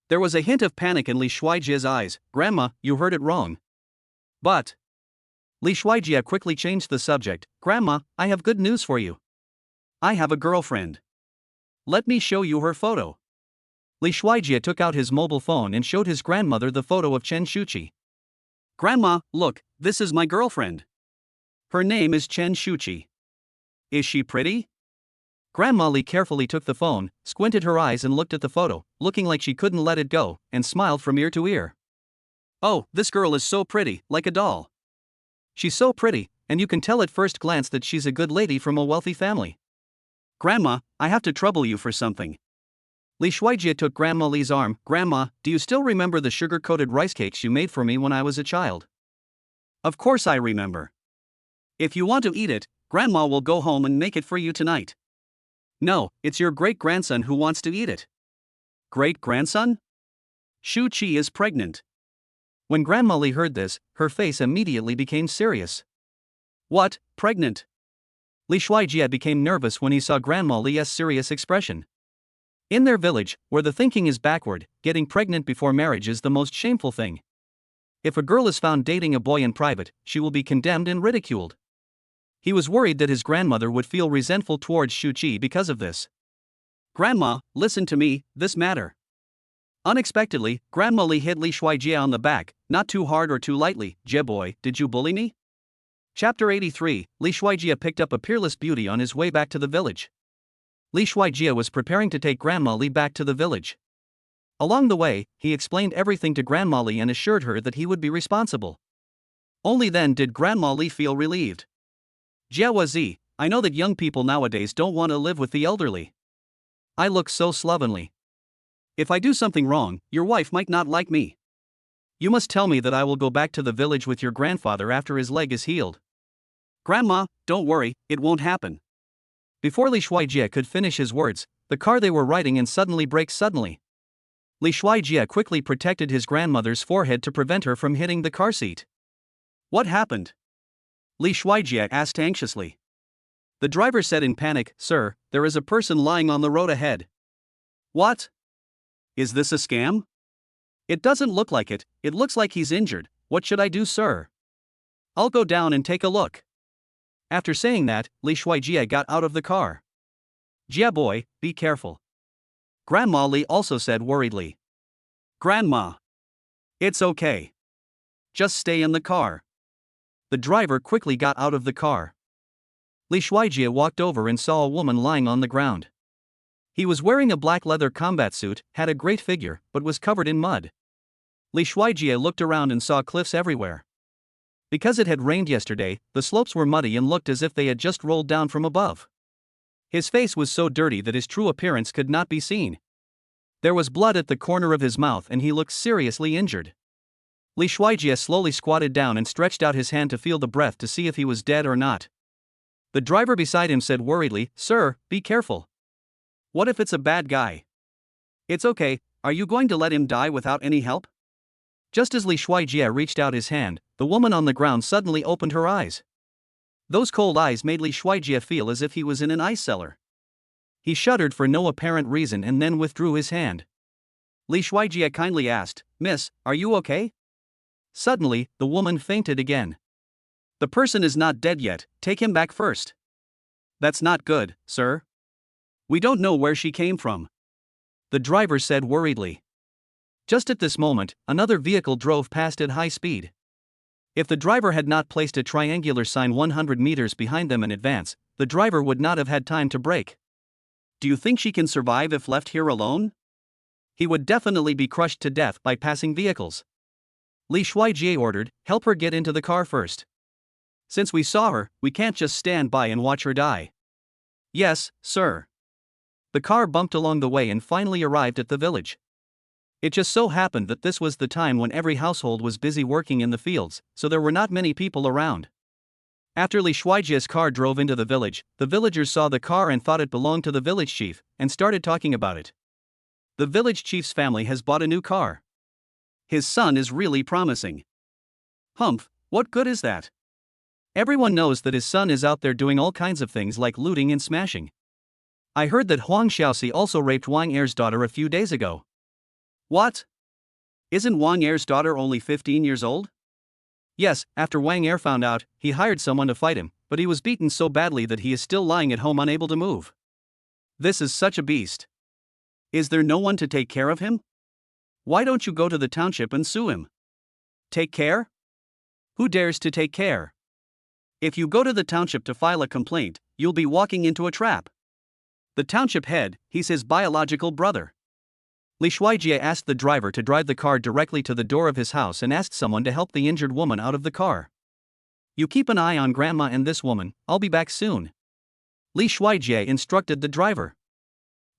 There was a hint of panic in Li Shuijie's eyes. Grandma, you heard it wrong. But Li Shuijie quickly changed the subject. Grandma, I have good news for you. I have a girlfriend. Let me show you her photo. Li Shuijie took out his mobile phone and showed his grandmother the photo of Chen Shuchi. Grandma, look, this is my girlfriend. Her name is Chen Shuchi. Is she pretty? Grandma Li carefully took the phone, squinted her eyes and looked at the photo, looking like she couldn't let it go, and smiled from ear to ear. Oh, this girl is so pretty, like a doll. She's so pretty, and you can tell at first glance that she's a good lady from a wealthy family. Grandma, I have to trouble you for something. Li Shuijie took Grandma Li's arm. Grandma, do you still remember the sugar-coated rice cakes you made for me when I was a child? Of course I remember. If you want to eat it, Grandma will go home and make it for you tonight. No, it's your great-grandson who wants to eat it. Great-grandson? Shuchi is pregnant. When Grandma Li heard this, her face immediately became serious. What, pregnant? Li Shuijie became nervous when he saw Grandma Li's serious expression. In their village, where the thinking is backward, getting pregnant before marriage is the most shameful thing. If a girl is found dating a boy in private, she will be condemned and ridiculed. He was worried that his grandmother would feel resentful towards Shuchi because of this. Grandma, listen to me, this matter. Unexpectedly, Grandma Li hit Li Shuijie on the back, not too hard or too lightly. Jie boy, did you bully me? Chapter 83, Li Shuijie picked up a peerless beauty on his way back to the village. Li Shuijie was preparing to take Grandma Li back to the village. Along the way, he explained everything to Grandma Li and assured her that he would be responsible. Only then did Grandma Li feel relieved. Jiawazi, I know that young people nowadays don't want to live with the elderly. I look so slovenly. If I do something wrong, your wife might not like me. You must tell me that I will go back to the village with your grandfather after his leg is healed. Grandma, don't worry, it won't happen. Before Li Shuijie could finish his words, the car they were riding in suddenly braked suddenly. Li Shuijie quickly protected his grandmother's forehead to prevent her from hitting the car seat. What happened? Li Shuijie asked anxiously. The driver said in panic, Sir, there is a person lying on the road ahead. What? Is this a scam? It doesn't look like it, it looks like he's injured. What should I do, sir? I'll go down and take a look. After saying that, Li Shuijie got out of the car. Jia boy, be careful. Grandma Li also said worriedly. Grandma. It's okay. Just stay in the car. The driver quickly got out of the car. Li Shuijie walked over and saw a woman lying on the ground. He was wearing a black leather combat suit, had a great figure, but was covered in mud. Li Shuijie looked around and saw cliffs everywhere. Because it had rained yesterday, the slopes were muddy and looked as if they had just rolled down from above. His face was so dirty that his true appearance could not be seen. There was blood at the corner of his mouth and he looked seriously injured. Li Shuijie slowly squatted down and stretched out his hand to feel the breath to see if he was dead or not. The driver beside him said worriedly, "Sir, be careful. What if it's a bad guy?" "It's okay, are you going to let him die without any help?" Just as Li Shuijie reached out his hand, the woman on the ground suddenly opened her eyes. Those cold eyes made Li Shuijie feel as if he was in an ice cellar. He shuddered for no apparent reason and then withdrew his hand. Li Shuijie kindly asked, "Miss, are you okay?" Suddenly, the woman fainted again. "The person is not dead yet, take him back first." "That's not good, sir. We don't know where she came from," the driver said worriedly. Just at this moment, another vehicle drove past at high speed. If the driver had not placed a triangular sign 100 meters behind them in advance, the driver would not have had time to brake. "Do you think she can survive if left here alone?" "He would definitely be crushed to death by passing vehicles." Li Shuijie ordered, "Help her get into the car first. Since we saw her, we can't just stand by and watch her die." "Yes, sir." The car bumped along the way and finally arrived at the village. It just so happened that this was the time when every household was busy working in the fields, so there were not many people around. After Li Shuijie's car drove into the village, the villagers saw the car and thought it belonged to the village chief, and started talking about it. "The village chief's family has bought a new car. His son is really promising." "Humph, what good is that? Everyone knows that his son is out there doing all kinds of things like looting and smashing. I heard that Huang Xiaoxi also raped Wang Er's daughter a few days ago." "What? Isn't Wang Er's daughter only 15 years old?" "Yes, after Wang Er found out, he hired someone to fight him, but he was beaten so badly that he is still lying at home unable to move. This is such a beast. Is there no one to take care of him? Why don't you go to the township and sue him?" "Take care? Who dares to take care? If you go to the township to file a complaint, you'll be walking into a trap. The township head, he's his biological brother." Li Shuijie asked the driver to drive the car directly to the door of his house and asked someone to help the injured woman out of the car. "You keep an eye on Grandma and this woman, I'll be back soon," Li Shuijie instructed the driver.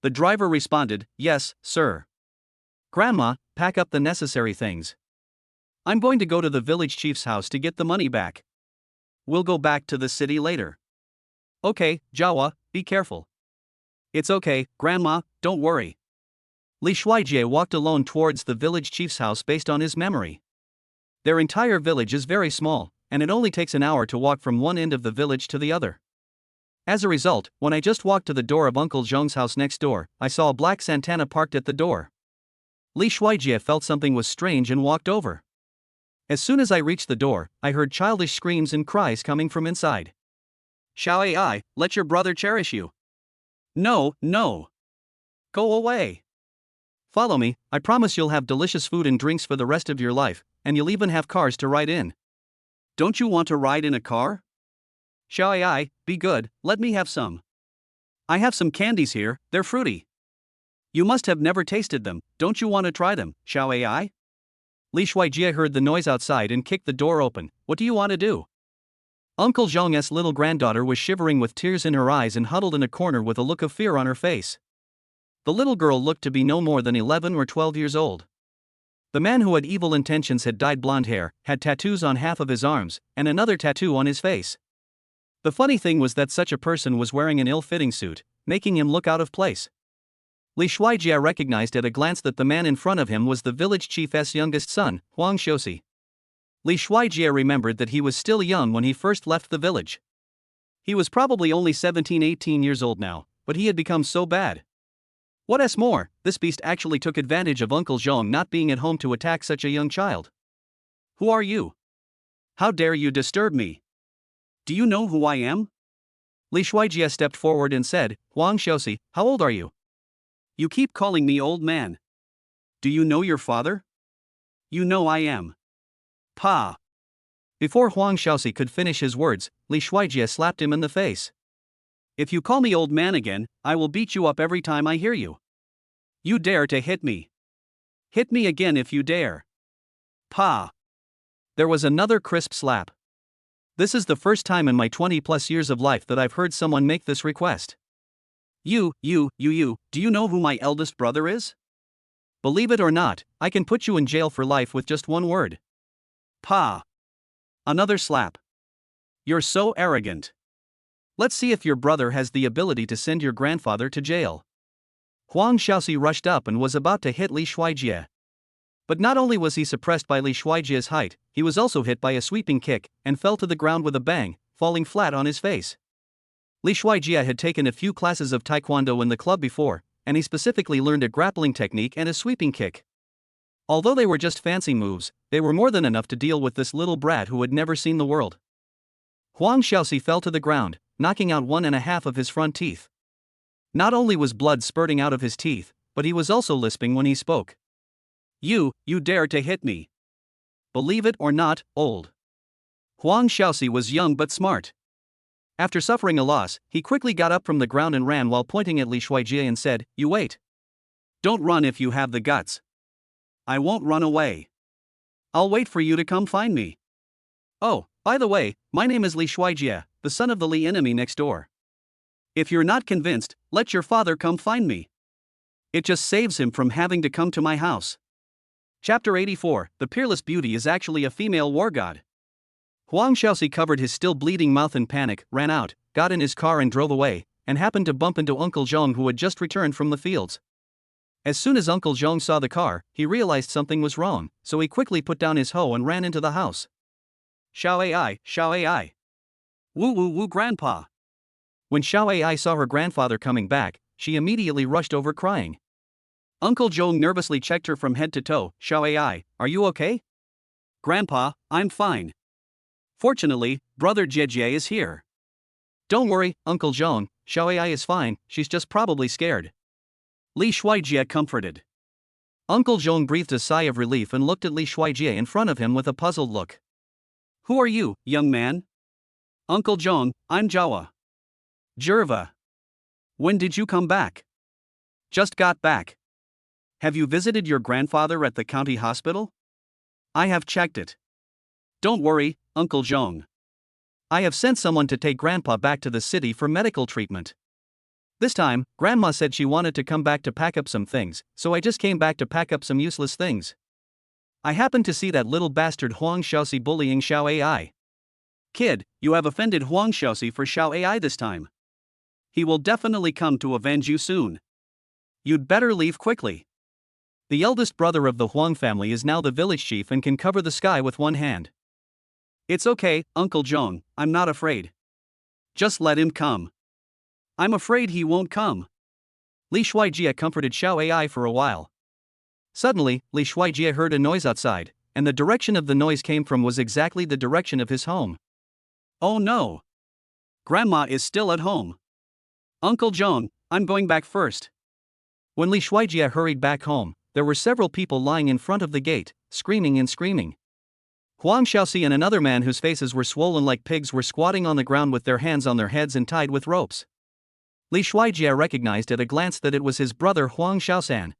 The driver responded, "Yes, sir. Grandma, pack up the necessary things. I'm going to go to the village chief's house to get the money back. We'll go back to the city later." "Okay, Jawa, be careful." "It's okay, Grandma, don't worry." Li Shuijie walked alone towards the village chief's house based on his memory. Their entire village is very small, and it only takes an hour to walk from one end of the village to the other. As a result, when I just walked to the door of Uncle Zhong's house next door, I saw a black Santana parked at the door. Li Shuijie felt something was strange and walked over. As soon as I reached the door, I heard childish screams and cries coming from inside. "Xiao Ai, let your brother cherish you." "No, no. Go away. Follow me, I promise you'll have delicious food and drinks for the rest of your life, and you'll even have cars to ride in." "Don't you want to ride in a car?" "Xiao Ai, be good, let me have some. I have some candies here, they're fruity. You must have never tasted them, don't you want to try them, Xiao Ai?" Li Shuijie heard the noise outside and kicked the door open. "What do you want to do?" Uncle Zhong's little granddaughter was shivering with tears in her eyes and huddled in a corner with a look of fear on her face. The little girl looked to be no more than 11 or 12 years old. The man who had evil intentions had dyed blonde hair, had tattoos on half of his arms, and another tattoo on his face. The funny thing was that such a person was wearing an ill-fitting suit, making him look out of place. Li Shuijie recognized at a glance that the man in front of him was the village chief's youngest son, Huang Xiaoxi. Li Shuijie remembered that he was still young when he first left the village. He was probably only 17-18 years old now, but he had become so bad. What's more, this beast actually took advantage of Uncle Zhong not being at home to attack such a young child. "Who are you? How dare you disturb me? Do you know who I am?" Li Shuijie stepped forward and said, "Huang Xiaoxi, how old are you? You keep calling me old man. Do you know your father?" "You know I am." "Pa." Before Huang Xiaoxi could finish his words, Li Shuijie slapped him in the face. "If you call me old man again, I will beat you up every time I hear you. You dare to hit me. Hit me again if you dare." Pa! There was another crisp slap. This is the first time in my 20+ years of life that I've heard someone make this request. Do you know who my eldest brother is? Believe it or not, I can put you in jail for life with just one word. Pa! Another slap. You're so arrogant. Let's see if your brother has the ability to send your grandfather to jail. Huang Shaoxi rushed up and was about to hit Li Shuijie. But not only was he suppressed by Li Shuijie's height, he was also hit by a sweeping kick and fell to the ground with a bang, falling flat on his face. Li Shuijie had taken a few classes of taekwondo in the club before, and he specifically learned a grappling technique and a sweeping kick. Although they were just fancy moves, they were more than enough to deal with this little brat who had never seen the world. Huang Shaoxi fell to the ground, knocking out 1.5 of his front teeth. Not only was blood spurting out of his teeth, but he was also lisping when he spoke. You dare to hit me. Believe it or not, old Huang Shaoxi was young but smart. After suffering a loss, he quickly got up from the ground and ran while pointing at Li Shuijie and said, You wait. Don't run if you have the guts. I won't run away. I'll wait for you to come find me. Oh, by the way, my name is Li Shuijie, the son of the Li enemy next door. If you're not convinced, let your father come find me. It just saves him from having to come to my house. Chapter 84, The Peerless Beauty is actually a female war god. Huang Shaoxi covered his still bleeding mouth in panic, ran out, got in his car and drove away, and happened to bump into Uncle Zhong who had just returned from the fields. As soon as Uncle Zhong saw the car, he realized something was wrong, so he quickly put down his hoe and ran into the house. Xiao Ai. Woo, grandpa. When Xiao Ai saw her grandfather coming back, she immediately rushed over crying. Uncle Zhong nervously checked her from head to toe. Xiao Ai, are you okay? Grandpa, I'm fine. Fortunately, brother Jie is here. Don't worry, Uncle Zhong, Xiao Ai is fine, she's just probably scared. Li Shuijie comforted. Uncle Zhong breathed a sigh of relief and looked at Li Shuijie in front of him with a puzzled look. Who are you, young man? Uncle Zhong, I'm Jawa. Jerva. When did you come back? Just got back. Have you visited your grandfather at the county hospital? I have checked it. Don't worry, Uncle Zhong. I have sent someone to take Grandpa back to the city for medical treatment. This time, Grandma said she wanted to come back to pack up some things, so I just came back to pack up some useless things. I happened to see that little bastard Huang Shaoxi bullying Xiao Ai. Kid, you have offended Huang Shaoxi for Xiao Ai this time. He will definitely come to avenge you soon. You'd better leave quickly. The eldest brother of the Huang family is now the village chief and can cover the sky with one hand. It's okay, Uncle Zhong, I'm not afraid. Just let him come. I'm afraid he won't come. Li Shuijie comforted Xiao Ai for a while. Suddenly, Li Shuijie heard a noise outside, and the direction of the noise came from was exactly the direction of his home. Oh no! Grandma is still at home. Uncle Zhong, I'm going back first. When Li Shuijie hurried back home, there were several people lying in front of the gate, screaming and screaming. Huang Shaoxi and another man whose faces were swollen like pigs were squatting on the ground with their hands on their heads and tied with ropes. Li Shuijie recognized at a glance that it was his brother Huang Shaoxan.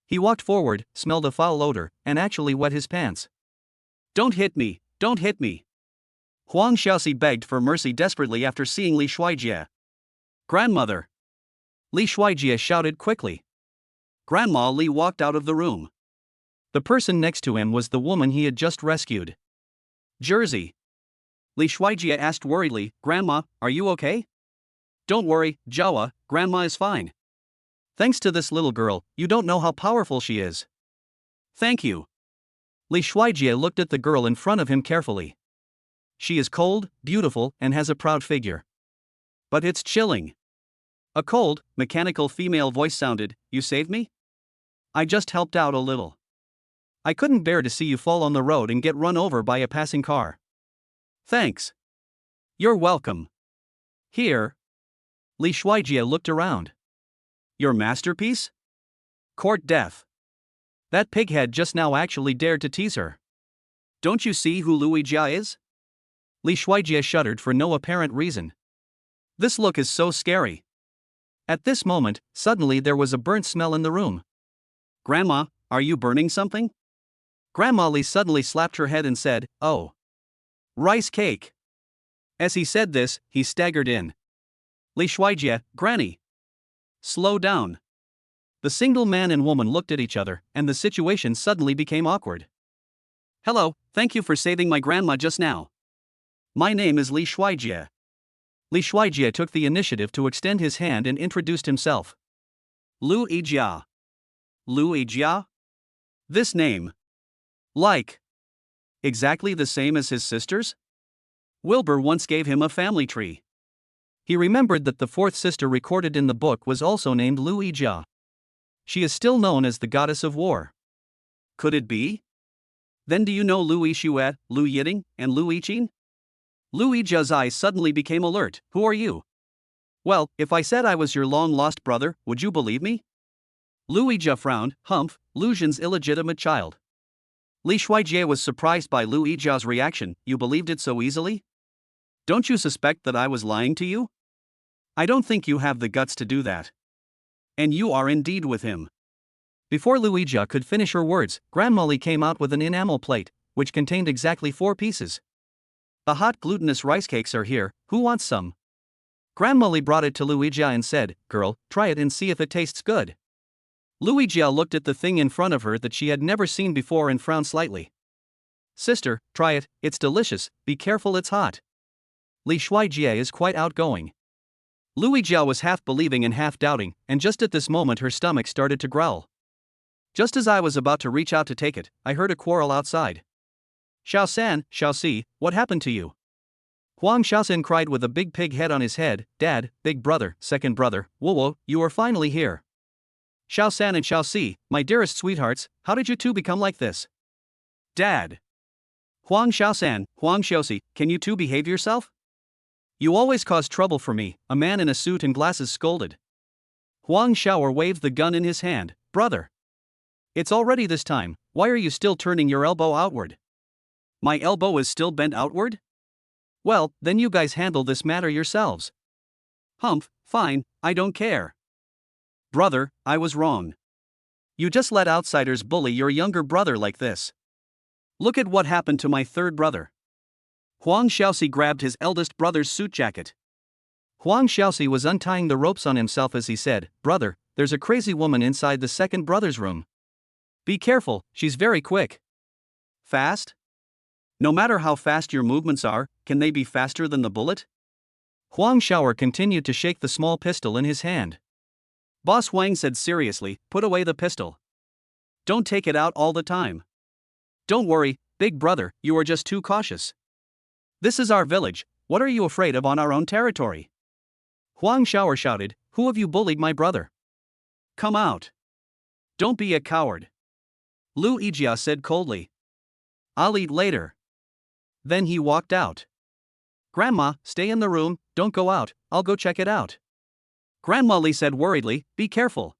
He walked forward, smelled a foul odor, and actually wet his pants. Don't hit me, don't hit me. Huang Shaoxi begged for mercy desperately after seeing Li Shuijie. Grandmother! Li Shuijie shouted quickly. Grandma Li walked out of the room. The person next to him was the woman he had just rescued. Jersey. Li Shuijie asked worriedly, Grandma, are you okay? Don't worry, Jawa, Grandma is fine. Thanks to this little girl, you don't know how powerful she is. Thank you. Li Shuijie looked at the girl in front of him carefully. She is cold, beautiful, and has a proud figure. But it's chilling. A cold, mechanical female voice sounded, You saved me? I just helped out a little. I couldn't bear to see you fall on the road and get run over by a passing car. Thanks. You're welcome. Here. Li Shuijie looked around. Your masterpiece? Court death. That pighead just now actually dared to tease her. Don't you see who Louis Jia is? Li Shuijie shuddered for no apparent reason. This look is so scary. At this moment, suddenly there was a burnt smell in the room. Grandma, are you burning something? Grandma Li suddenly slapped her head and said, "Oh. Rice cake." As he said this, he staggered in. Li Shuijie, Granny. Slow down. The single man and woman looked at each other, and the situation suddenly became awkward. "Hello, thank you for saving my grandma just now. My name is Li Shuijie." Li Shuijie took the initiative to extend his hand and introduced himself. Lu Yijia. Lu Yijia? This name. Like. Exactly the same as his sister's? Wilbur once gave him a family tree. He remembered that the fourth sister recorded in the book was also named Lu Yijia. She is still known as the goddess of war. Could it be? Then do you know Lu Yixue, Lu Yiting, and Lu Yiqing? Lu Yijia's eyes suddenly became alert. Who are you? Well, if I said I was your long-lost brother, would you believe me? Lu Yijia frowned. Humph, Lu Zhen's illegitimate child. Li Shuijie was surprised by Lu Yijia's reaction. You believed it so easily? Don't you suspect that I was lying to you? I don't think you have the guts to do that. And you are indeed with him. Before Lu Yijia could finish her words, Grandma Li came out with an enamel plate, which contained exactly 4 pieces. The hot glutinous rice cakes are here, who wants some? Grandma Li brought it to Lu Yijia and said, "Girl, try it and see if it tastes good." Lu Yijia looked at the thing in front of her that she had never seen before and frowned slightly. "Sister, try it, it's delicious, be careful it's hot." Li Shuijie is quite outgoing. Lu Yijia was half believing and half doubting, and just at this moment her stomach started to growl. Just as I was about to reach out to take it, I heard a quarrel outside. "Xiao-san, Xiao-si, what happened to you?" Huang Xiaosan cried with a big pig head on his head. "Dad, big brother, second brother, Wo, you are finally here." "Xiaosan and Xiao-si, my dearest sweethearts, how did you two become like this?" "Dad." "Huang Xiaosan, Huang Xiaosi, can you two behave yourself? You always cause trouble for me," a man in a suit and glasses scolded. Huang Xiaoer waved the gun in his hand. "Brother. It's already this time, why are you still turning your elbow outward?" "My elbow is still bent outward?" "Well, then you guys handle this matter yourselves." "Humph, fine, I don't care." "Brother, I was wrong. You just let outsiders bully your younger brother like this. Look at what happened to my third brother." Huang Xiaosi grabbed his eldest brother's suit jacket. Huang Xiaosi was untying the ropes on himself as he said, "Brother, there's a crazy woman inside the second brother's room. Be careful, she's very quick." "Fast? No matter how fast your movements are, can they be faster than the bullet?" Huang Xiaoer continued to shake the small pistol in his hand. Boss Huang said seriously, "Put away the pistol. Don't take it out all the time. Don't worry, big brother, you are just too cautious. This is our village, what are you afraid of on our own territory?" Huang Xiaoer shouted, "Who have you bullied my brother? Come out. Don't be a coward." Lu Yijia said coldly, "I'll eat later." Then he walked out. "Grandma, stay in the room, don't go out, I'll go check it out." Grandma Li said worriedly, "Be careful."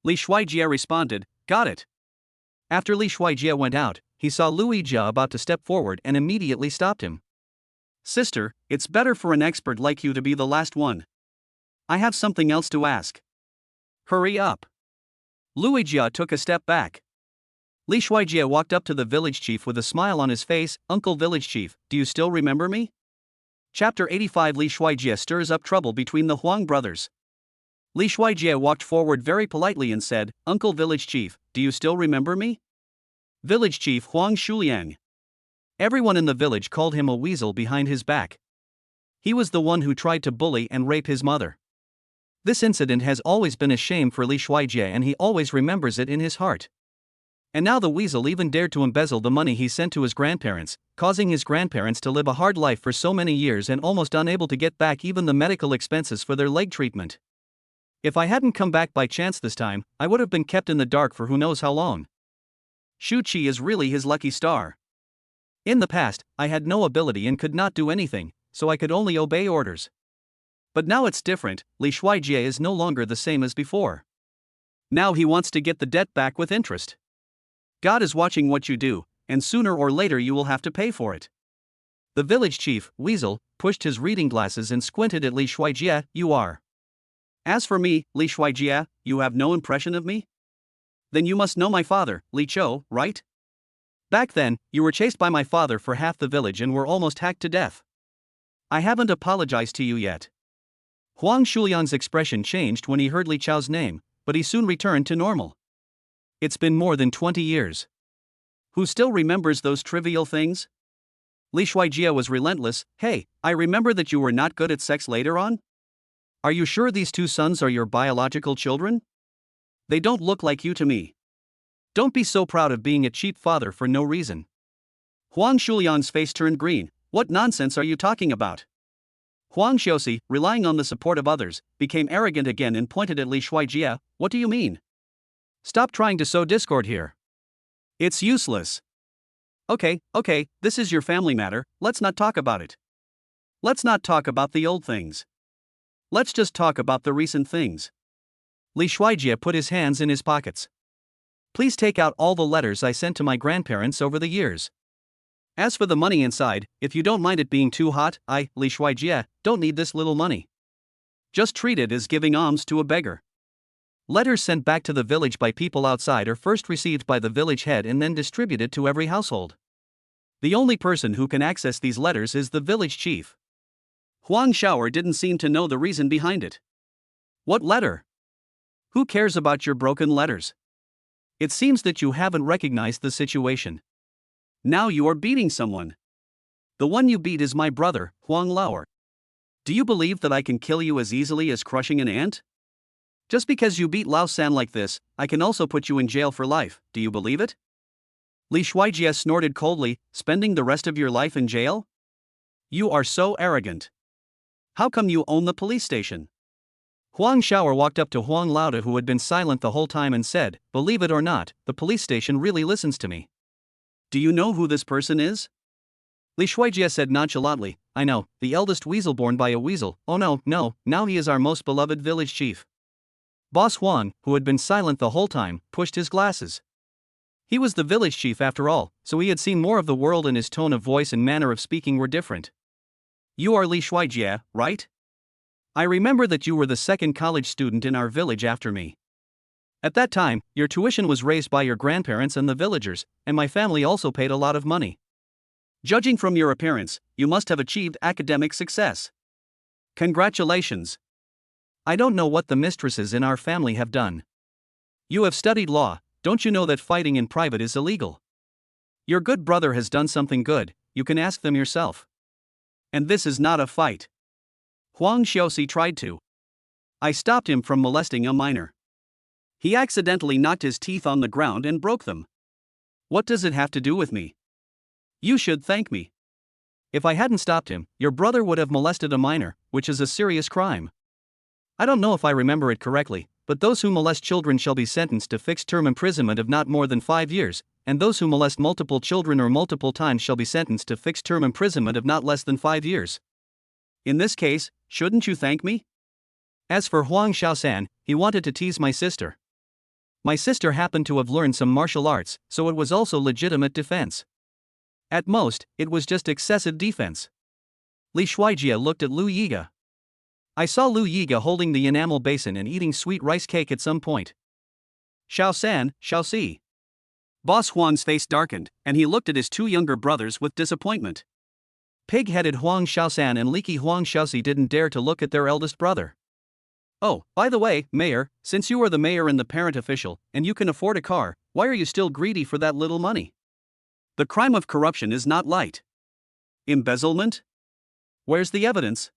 Li Shuijie responded, "Got it." After Li Shuijie went out, he saw Lu Yijia about to step forward and immediately stopped him. "Sister, it's better for an expert like you to be the last one. I have something else to ask." "Hurry up." Lu Yijia took a step back. Li Shuijie walked up to the village chief with a smile on his face. "Uncle Village Chief, do you still remember me?" Chapter 85. Li Shuijie stirs up trouble between the Huang brothers. Li Shuijie walked forward very politely and said, "Uncle Village Chief, do you still remember me?" Village Chief Huang Shuliang. Everyone in the village called him a weasel behind his back. He was the one who tried to bully and rape his mother. This incident has always been a shame for Li Shuijie and he always remembers it in his heart. And now the weasel even dared to embezzle the money he sent to his grandparents, causing his grandparents to live a hard life for so many years and almost unable to get back even the medical expenses for their leg treatment. If I hadn't come back by chance this time, I would have been kept in the dark for who knows how long. Shuchi is really his lucky star. In the past, I had no ability and could not do anything, so I could only obey orders. But now it's different, Li Shuijie is no longer the same as before. Now he wants to get the debt back with interest. God is watching what you do, and sooner or later you will have to pay for it. The village chief, Weasel, pushed his reading glasses and squinted at Li Shuijie. "You are. As for me, Li Shuijie, you have no impression of me? Then you must know my father, Li Chou, right?" Back then, you were chased by my father for half the village and were almost hacked to death. I haven't apologized to you yet. Huang Shuliang's expression changed when he heard Li Chao's name, but he soon returned to normal. It's been more than 20 years. Who still remembers those trivial things? Li Shuijie was relentless. Hey, I remember that you were not good at sex later on? Are you sure these two sons are your biological children? They don't look like you to me. Don't be so proud of being a cheap father for no reason. Huang Shuliang's face turned green. What nonsense are you talking about? Huang Xiaoxi, relying on the support of others, became arrogant again and pointed at Li Shuijie. What do you mean? Stop trying to sow discord here. It's useless. Okay, this is your family matter, let's not talk about it. Let's not talk about the old things. Let's just talk about the recent things. Li Shuijie put his hands in his pockets. Please take out all the letters I sent to my grandparents over the years. As for the money inside, if you don't mind it being too hot, I, Li Shuijie, don't need this little money. Just treat it as giving alms to a beggar. Letters sent back to the village by people outside are first received by the village head and then distributed to every household. The only person who can access these letters is the village chief. Huang Shaoer didn't seem to know the reason behind it. What letter? Who cares about your broken letters? It seems that you haven't recognized the situation. Now you are beating someone. The one you beat is my brother, Huang Laoer. Do you believe that I can kill you as easily as crushing an ant? Just because you beat Lao San like this, I can also put you in jail for life, do you believe it? Li Shuijie snorted coldly, spending the rest of your life in jail? You are so arrogant. How come you own the police station? Huang Shaoer walked up to Huang Laoda, who had been silent the whole time, and said, believe it or not, the police station really listens to me. Do you know who this person is? Li Shuijie said nonchalantly, I know, the eldest weasel born by a weasel. Oh no, now he is our most beloved village chief. Boss Huang, who had been silent the whole time, pushed his glasses. He was the village chief after all, so he had seen more of the world, and his tone of voice and manner of speaking were different. You are Li Shuijie, right? I remember that you were the second college student in our village after me. At that time, your tuition was raised by your grandparents and the villagers, and my family also paid a lot of money. Judging from your appearance, you must have achieved academic success. Congratulations. I don't know what the mistresses in our family have done. You have studied law, don't you know that fighting in private is illegal? Your good brother has done something good, you can ask them yourself. And this is not a fight. Huang Xiaoxi tried to. I stopped him from molesting a minor. He accidentally knocked his teeth on the ground and broke them. What does it have to do with me? You should thank me. If I hadn't stopped him, your brother would have molested a minor, which is a serious crime. I don't know if I remember it correctly, but those who molest children shall be sentenced to fixed-term imprisonment of not more than 5 years, and those who molest multiple children or multiple times shall be sentenced to fixed-term imprisonment of not less than 5 years. In this case, shouldn't you thank me? As for Huang Xiaosan, he wanted to tease my sister. My sister happened to have learned some martial arts, so it was also legitimate defense. At most, it was just excessive defense. Li Shuijie looked at Lu Yiga. I saw Lu Yiga holding the enamel basin and eating sweet rice cake at some point. Xiaosan, Xiaoxi. Boss Huang's face darkened, and he looked at his two younger brothers with disappointment. Pig-headed Huang Xiaosan and leaky Huang Xiaoxi didn't dare to look at their eldest brother. Oh, by the way, Mayor, since you are the mayor and the parent official, and you can afford a car, why are you still greedy for that little money? The crime of corruption is not light. Embezzlement? Where's the evidence?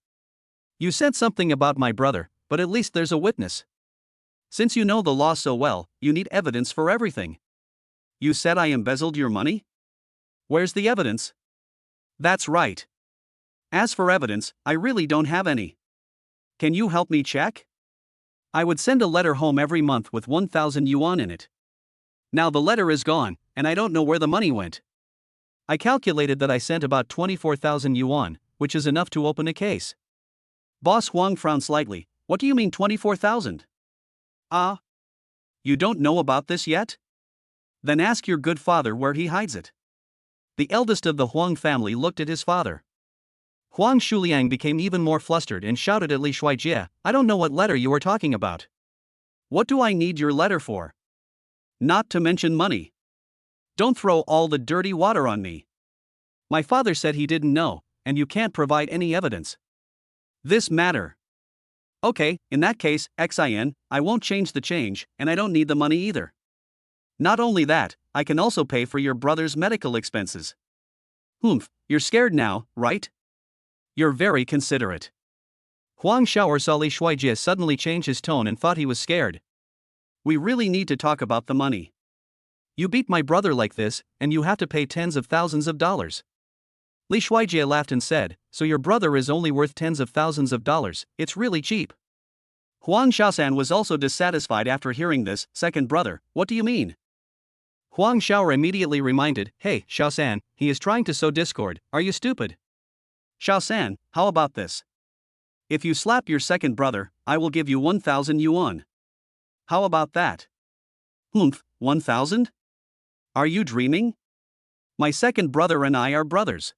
You said something about my brother, but at least there's a witness. Since you know the law so well, you need evidence for everything. You said I embezzled your money? Where's the evidence? That's right. As for evidence, I really don't have any. Can you help me check? I would send a letter home every month with 1,000 yuan in it. Now the letter is gone, and I don't know where the money went. I calculated that I sent about 24,000 yuan, which is enough to open a case. Boss Huang frowned slightly. What do you mean 24,000? Ah? You don't know about this yet? Then ask your good father where he hides it. The eldest of the Huang family looked at his father. Huang Shuliang became even more flustered and shouted at Li Shuijie, I don't know what letter you are talking about. What do I need your letter for? Not to mention money. Don't throw all the dirty water on me. My father said he didn't know, and you can't provide any evidence. This matter. Okay, in that case, I won't change the change, and I don't need the money either. Not only that, I can also pay for your brother's medical expenses. You're scared now, right? You're very considerate. Huang Xiaoer saw Li Shuijie suddenly change his tone and thought he was scared. We really need to talk about the money. You beat my brother like this, and you have to pay tens of thousands of dollars. Li Shuijie laughed and said, so your brother is only worth tens of thousands of dollars, it's really cheap. Huang Xiaosan was also dissatisfied after hearing this. Second brother, what do you mean? Huang Xiaoer immediately reminded, hey, Xiaosan, he is trying to sow discord, are you stupid? Xiaosan, how about this? If you slap your second brother, I will give you 1,000 yuan. How about that? 1,000? Are you dreaming? My second brother and I are brothers.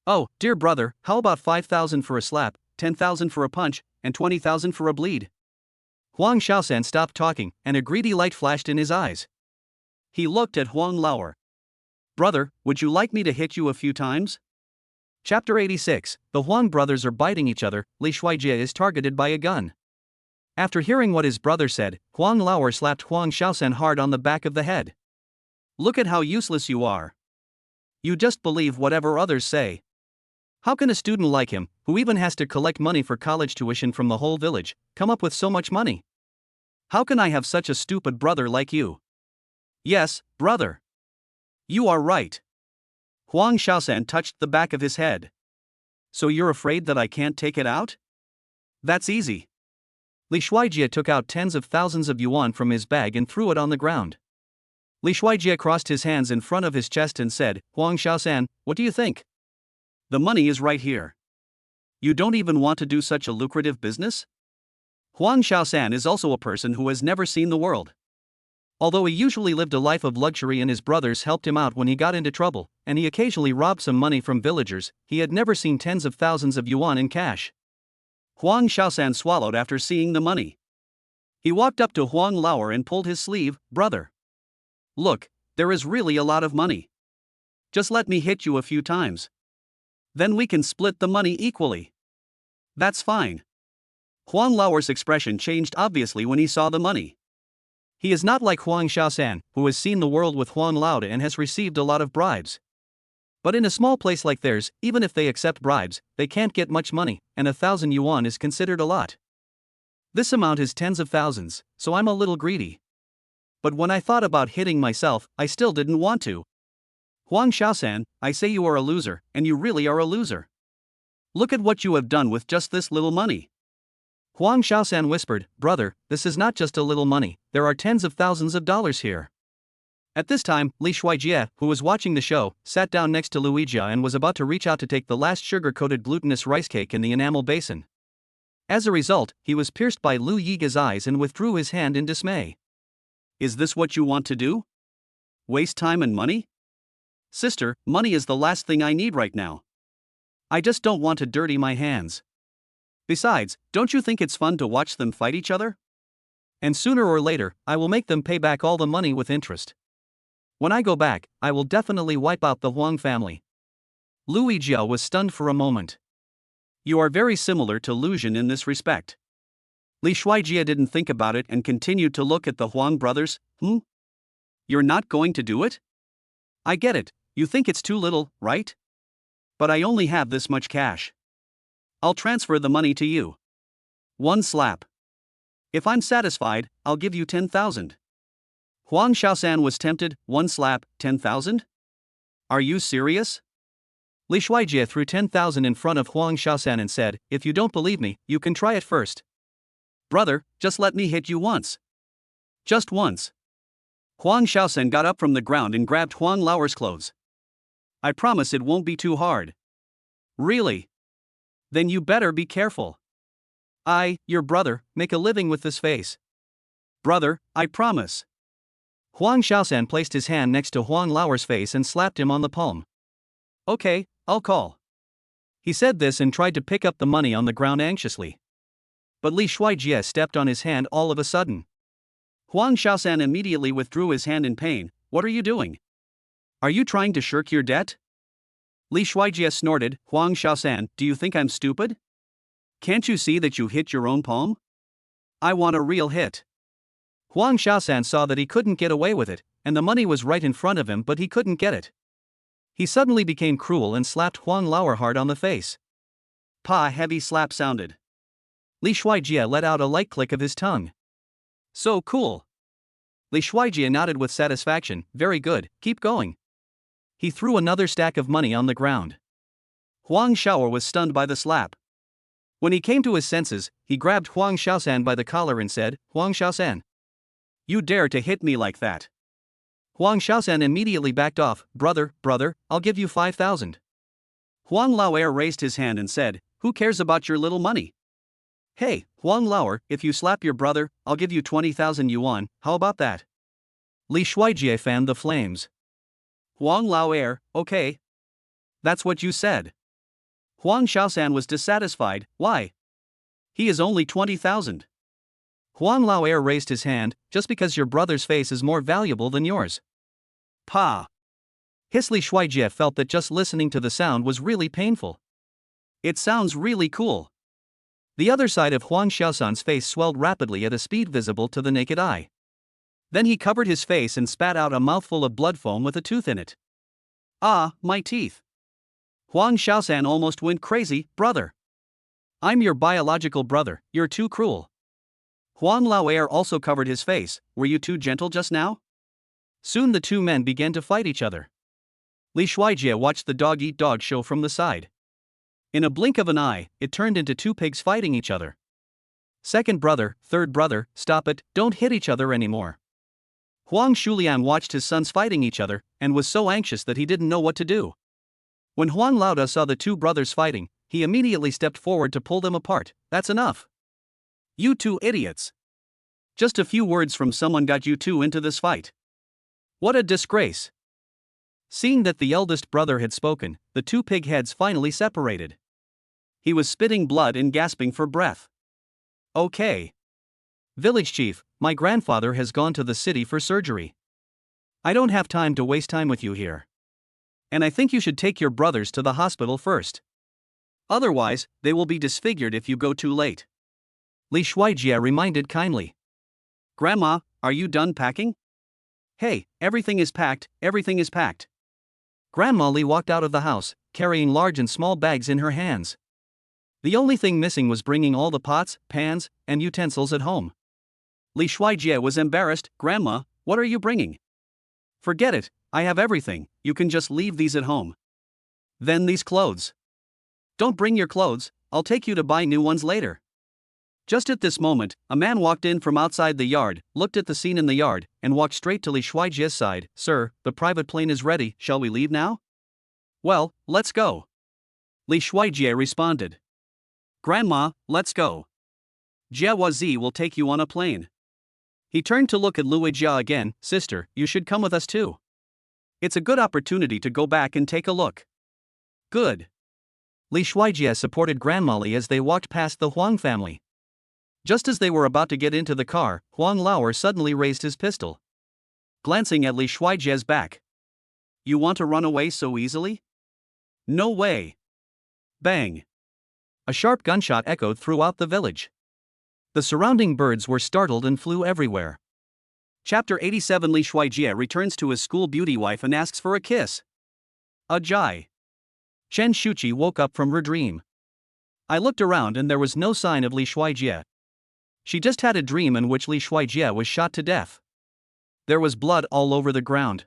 Oh, dear brother, how about 5,000 for a slap, 10,000 for a punch, and 20,000 for a bleed? Huang Xiaosan stopped talking, and a greedy light flashed in his eyes. He looked at Huang Laoer. Brother, would you like me to hit you a few times? Chapter 86, the Huang brothers are biting each other. Li Shuijie is targeted by a gun. After hearing what his brother said, Huang Laoer slapped Huang Xiaosan hard on the back of the head. Look at how useless you are. You just believe whatever others say. How can a student like him, who even has to collect money for college tuition from the whole village, come up with so much money? How can I have such a stupid brother like you? Yes, brother. You are right. Huang Xiaosan touched the back of his head. So you're afraid that I can't take it out? That's easy. Li Shuijie took out tens of thousands of yuan from his bag and threw it on the ground. Li Shuijie crossed his hands in front of his chest and said, Huang Xiaosan, what do you think? The money is right here. You don't even want to do such a lucrative business? Huang Xiaosan is also a person who has never seen the world. Although he usually lived a life of luxury and his brothers helped him out when he got into trouble, and he occasionally robbed some money from villagers, he had never seen tens of thousands of yuan in cash. Huang Xiaosan swallowed after seeing the money. He walked up to Huang Laoer and pulled his sleeve. Brother. Look, there is really a lot of money. Just let me hit you a few times. Then we can split the money equally. That's fine. Huang Laoer's expression changed obviously when he saw the money. He is not like Huang Xiaosan, who has seen the world with Huang Laoda and has received a lot of bribes. But in a small place like theirs, even if they accept bribes, they can't get much money, and 1,000 yuan is considered a lot. This amount is tens of thousands, so I'm a little greedy. But when I thought about hitting myself, I still didn't want to. Huang Xiaosan, I say you are a loser, and you really are a loser. Look at what you have done with just this little money. Huang Xiaosan whispered, brother, this is not just a little money, there are tens of thousands of dollars here. At this time, Li Shuijie, who was watching the show, sat down next to Luijia and was about to reach out to take the last sugar-coated glutinous rice cake in the enamel basin. As a result, he was pierced by Lu Yiga's eyes and withdrew his hand in dismay. Is this what you want to do? Waste time and money? Sister, money is the last thing I need right now. I just don't want to dirty my hands. Besides, don't you think it's fun to watch them fight each other? And sooner or later, I will make them pay back all the money with interest. When I go back, I will definitely wipe out the Huang family. Lu Jia was stunned for a moment. You are very similar to Lu Jin in this respect. Li Shuijie didn't think about it and continued to look at the Huang brothers. You're not going to do it? I get it, you think it's too little, right? But I only have this much cash. I'll transfer the money to you. One slap. If I'm satisfied, I'll give you 10,000. Huang Xiaosan was tempted. One slap, 10,000? Are you serious? Li Shuijie threw 10,000 in front of Huang Xiaosan and said, if you don't believe me, you can try it first. Brother, just let me hit you once. Just once. Huang Xiaosan got up from the ground and grabbed Huang Laoer's clothes. I promise it won't be too hard. Really? Then you better be careful. Your brother, make a living with this face. Brother, I promise. Huang Xiaosan placed his hand next to Huang Laoer's face and slapped him on the palm. Okay, I'll call. He said this and tried to pick up the money on the ground anxiously. But Li Shuijie stepped on his hand all of a sudden. Huang Xiaosan immediately withdrew his hand in pain. What are you doing? Are you trying to shirk your debt? Li Shuijie snorted. Huang Xiaosan, do you think I'm stupid? Can't you see that you hit your own palm? I want a real hit. Huang Xiaosan saw that he couldn't get away with it, and the money was right in front of him, but he couldn't get it. He suddenly became cruel and slapped Huang Lauer hard on the face. Pa! Heavy slap sounded. Li Shuijie let out a light click of his tongue. So cool. Li Shuijie nodded with satisfaction. Very good, keep going. He threw another stack of money on the ground. Huang Xiaoer was stunned by the slap. When he came to his senses, he grabbed Huang Xiaosan by the collar and said, Huang Xiaosan, you dare to hit me like that? Huang Xiaosan immediately backed off. Brother, I'll give you 5,000. Huang Lauer raised his hand and said, who cares about your little money? Hey, Huang Lauer, if you slap your brother, I'll give you 20,000 yuan, how about that? Li Shuijie fanned the flames. Huang Lauer, okay. That's what you said. Huang Xiaosan was dissatisfied. Why? He is only 20,000. Huang Lauer raised his hand. Just because your brother's face is more valuable than yours. Pa! Li Shuijie felt that just listening to the sound was really painful. It sounds really cool. The other side of Huang Xiaosan's face swelled rapidly at a speed visible to the naked eye. Then he covered his face and spat out a mouthful of blood foam with a tooth in it. Ah, my teeth. Huang Xiaosan almost went crazy. Brother! I'm your biological brother, you're too cruel. Huang Lauer also covered his face. Were you too gentle just now? Soon the two men began to fight each other. Li Shuijie watched the dog-eat-dog show from the side. In a blink of an eye, it turned into two pigs fighting each other. Second brother, third brother, stop it, don't hit each other anymore. Huang Shulian watched his sons fighting each other, and was so anxious that he didn't know what to do. When Huang Lauda saw the two brothers fighting, he immediately stepped forward to pull them apart. That's enough. You two idiots. Just a few words from someone got you two into this fight. What a disgrace. Seeing that the eldest brother had spoken, the two pig heads finally separated. He was spitting blood and gasping for breath. Okay. Village chief, my grandfather has gone to the city for surgery. I don't have time to waste time with you here. And I think you should take your brothers to the hospital first. Otherwise, they will be disfigured if you go too late. Li Shuijie reminded kindly. Grandma, are you done packing? Hey, everything is packed, everything is packed. Grandma Li walked out of the house, carrying large and small bags in her hands. The only thing missing was bringing all the pots, pans, and utensils at home. Li Shuijie was embarrassed. Grandma, what are you bringing? Forget it, I have everything, you can just leave these at home. Then these clothes. Don't bring your clothes, I'll take you to buy new ones later. Just at this moment, a man walked in from outside the yard, looked at the scene in the yard, and walked straight to Li Shuijie's side. Sir, the private plane is ready, shall we leave now? Well, let's go. Li Shuijie responded. Grandma, let's go. Jia Wazi will take you on a plane. He turned to look at Lu Jia again. Sister, you should come with us too. It's a good opportunity to go back and take a look. Good. Li Shuijie supported Grandma Li as they walked past the Huang family. Just as they were about to get into the car, Huang Lauer suddenly raised his pistol. Glancing at Li Shuijie's back. You want to run away so easily? No way. Bang. A sharp gunshot echoed throughout the village. The surrounding birds were startled and flew everywhere. Chapter 87. Li Shuijie returns to his school beauty wife and asks for a kiss. Ajay. Chen Shuchi woke up from her dream. I looked around and there was no sign of Li Shuijie. She just had a dream in which Li Shuijie was shot to death. There was blood all over the ground.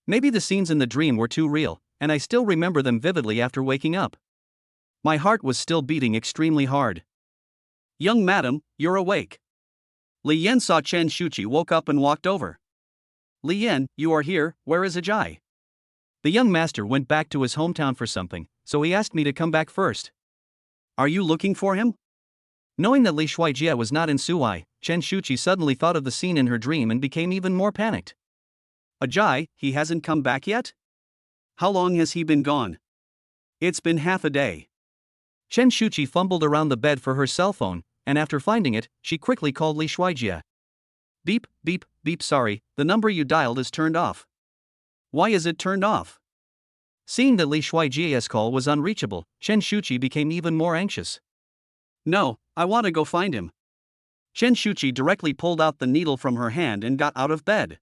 Maybe the scenes in the dream were too real, and I still remember them vividly after waking up. My heart was still beating extremely hard. Young madam, you're awake. Li Yan saw Chen Shuchi woke up and walked over. Li Yan, you are here, where is Ajay? The young master went back to his hometown for something, so he asked me to come back first. Are you looking for him? Knowing that Li Shuijie was not in Suai, Chen Shuchi suddenly thought of the scene in her dream and became even more panicked. Ajay, he hasn't come back yet? How long has he been gone? It's been half a day. Chen Shuchi fumbled around the bed for her cell phone, and after finding it, she quickly called Li Shuijie. Beep, beep, beep, sorry, the number you dialed is turned off. Why is it turned off? Seeing that Li Shuijia's call was unreachable, Chen Shuchi became even more anxious. No, I want to go find him. Chen Shuchi directly pulled out the needle from her hand and got out of bed.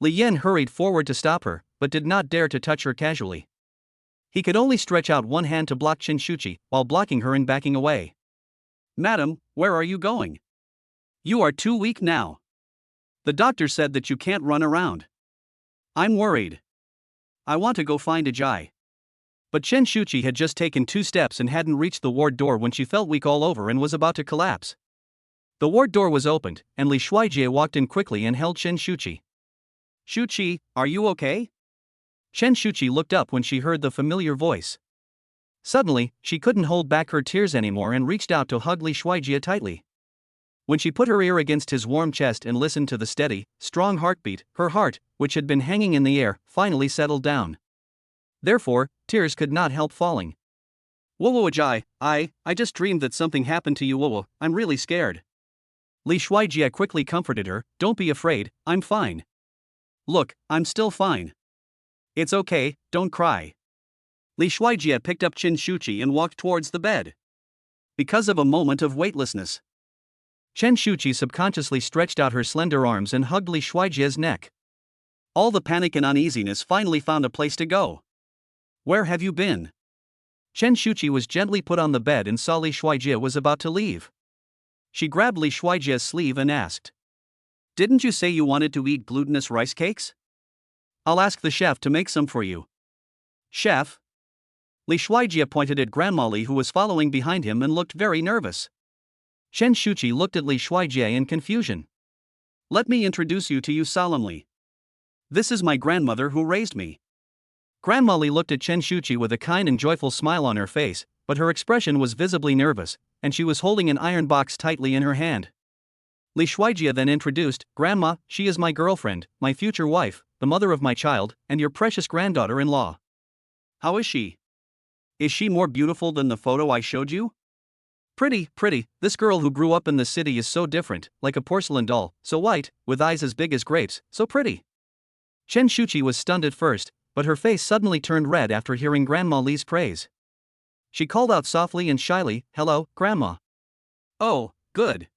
Li Yan hurried forward to stop her, but did not dare to touch her casually. He could only stretch out one hand to block Chen Shuchi, while blocking her and backing away. Madam, where are you going? You are too weak now. The doctor said that you can't run around. I'm worried. I want to go find Ajay. But Chen Shuchi had just taken 2 steps and hadn't reached the ward door when she felt weak all over and was about to collapse. The ward door was opened, and Li Shuijie walked in quickly and held Chen Shuchi. Shuchi, are you okay? Chen Shuchi looked up when she heard the familiar voice. Suddenly, she couldn't hold back her tears anymore and reached out to hug Li Shuijie tightly. When she put her ear against his warm chest and listened to the steady, strong heartbeat, her heart, which had been hanging in the air, finally settled down. Therefore, tears could not help falling. Wowo Ajay, I just dreamed that something happened to you, Wowo. I'm really scared. Li Shuijie quickly comforted her. Don't be afraid, I'm fine. Look, I'm still fine. It's okay, don't cry. Li Shuijie picked up Chen Shuchi and walked towards the bed. Because of a moment of weightlessness, Chen Shuchi subconsciously stretched out her slender arms and hugged Li Shuijie's neck. All the panic and uneasiness finally found a place to go. Where have you been? Chen Shuchi was gently put on the bed and saw Li Shuijie was about to leave. She grabbed Li Shuijie's sleeve and asked, Didn't you say you wanted to eat glutinous rice cakes? I'll ask the chef to make some for you. Chef? Li Shuijie pointed at Grandma Li, who was following behind him, and looked very nervous. Chen Shuchi looked at Li Shuijie in confusion. Let me introduce you to you solemnly. This is my grandmother who raised me. Grandma Li looked at Chen Shuchi with a kind and joyful smile on her face, but her expression was visibly nervous, and she was holding an iron box tightly in her hand. Li Shuijie then introduced, Grandma, she is my girlfriend, my future wife, the mother of my child, and your precious granddaughter-in-law. How is she? Is she more beautiful than the photo I showed you? Pretty, this girl who grew up in the city is so different, like a porcelain doll, so white, with eyes as big as grapes, so pretty. Chen Shuchi was stunned at first, but her face suddenly turned red after hearing Grandma Li's praise. She called out softly and shyly, Hello, Grandma. Oh, good.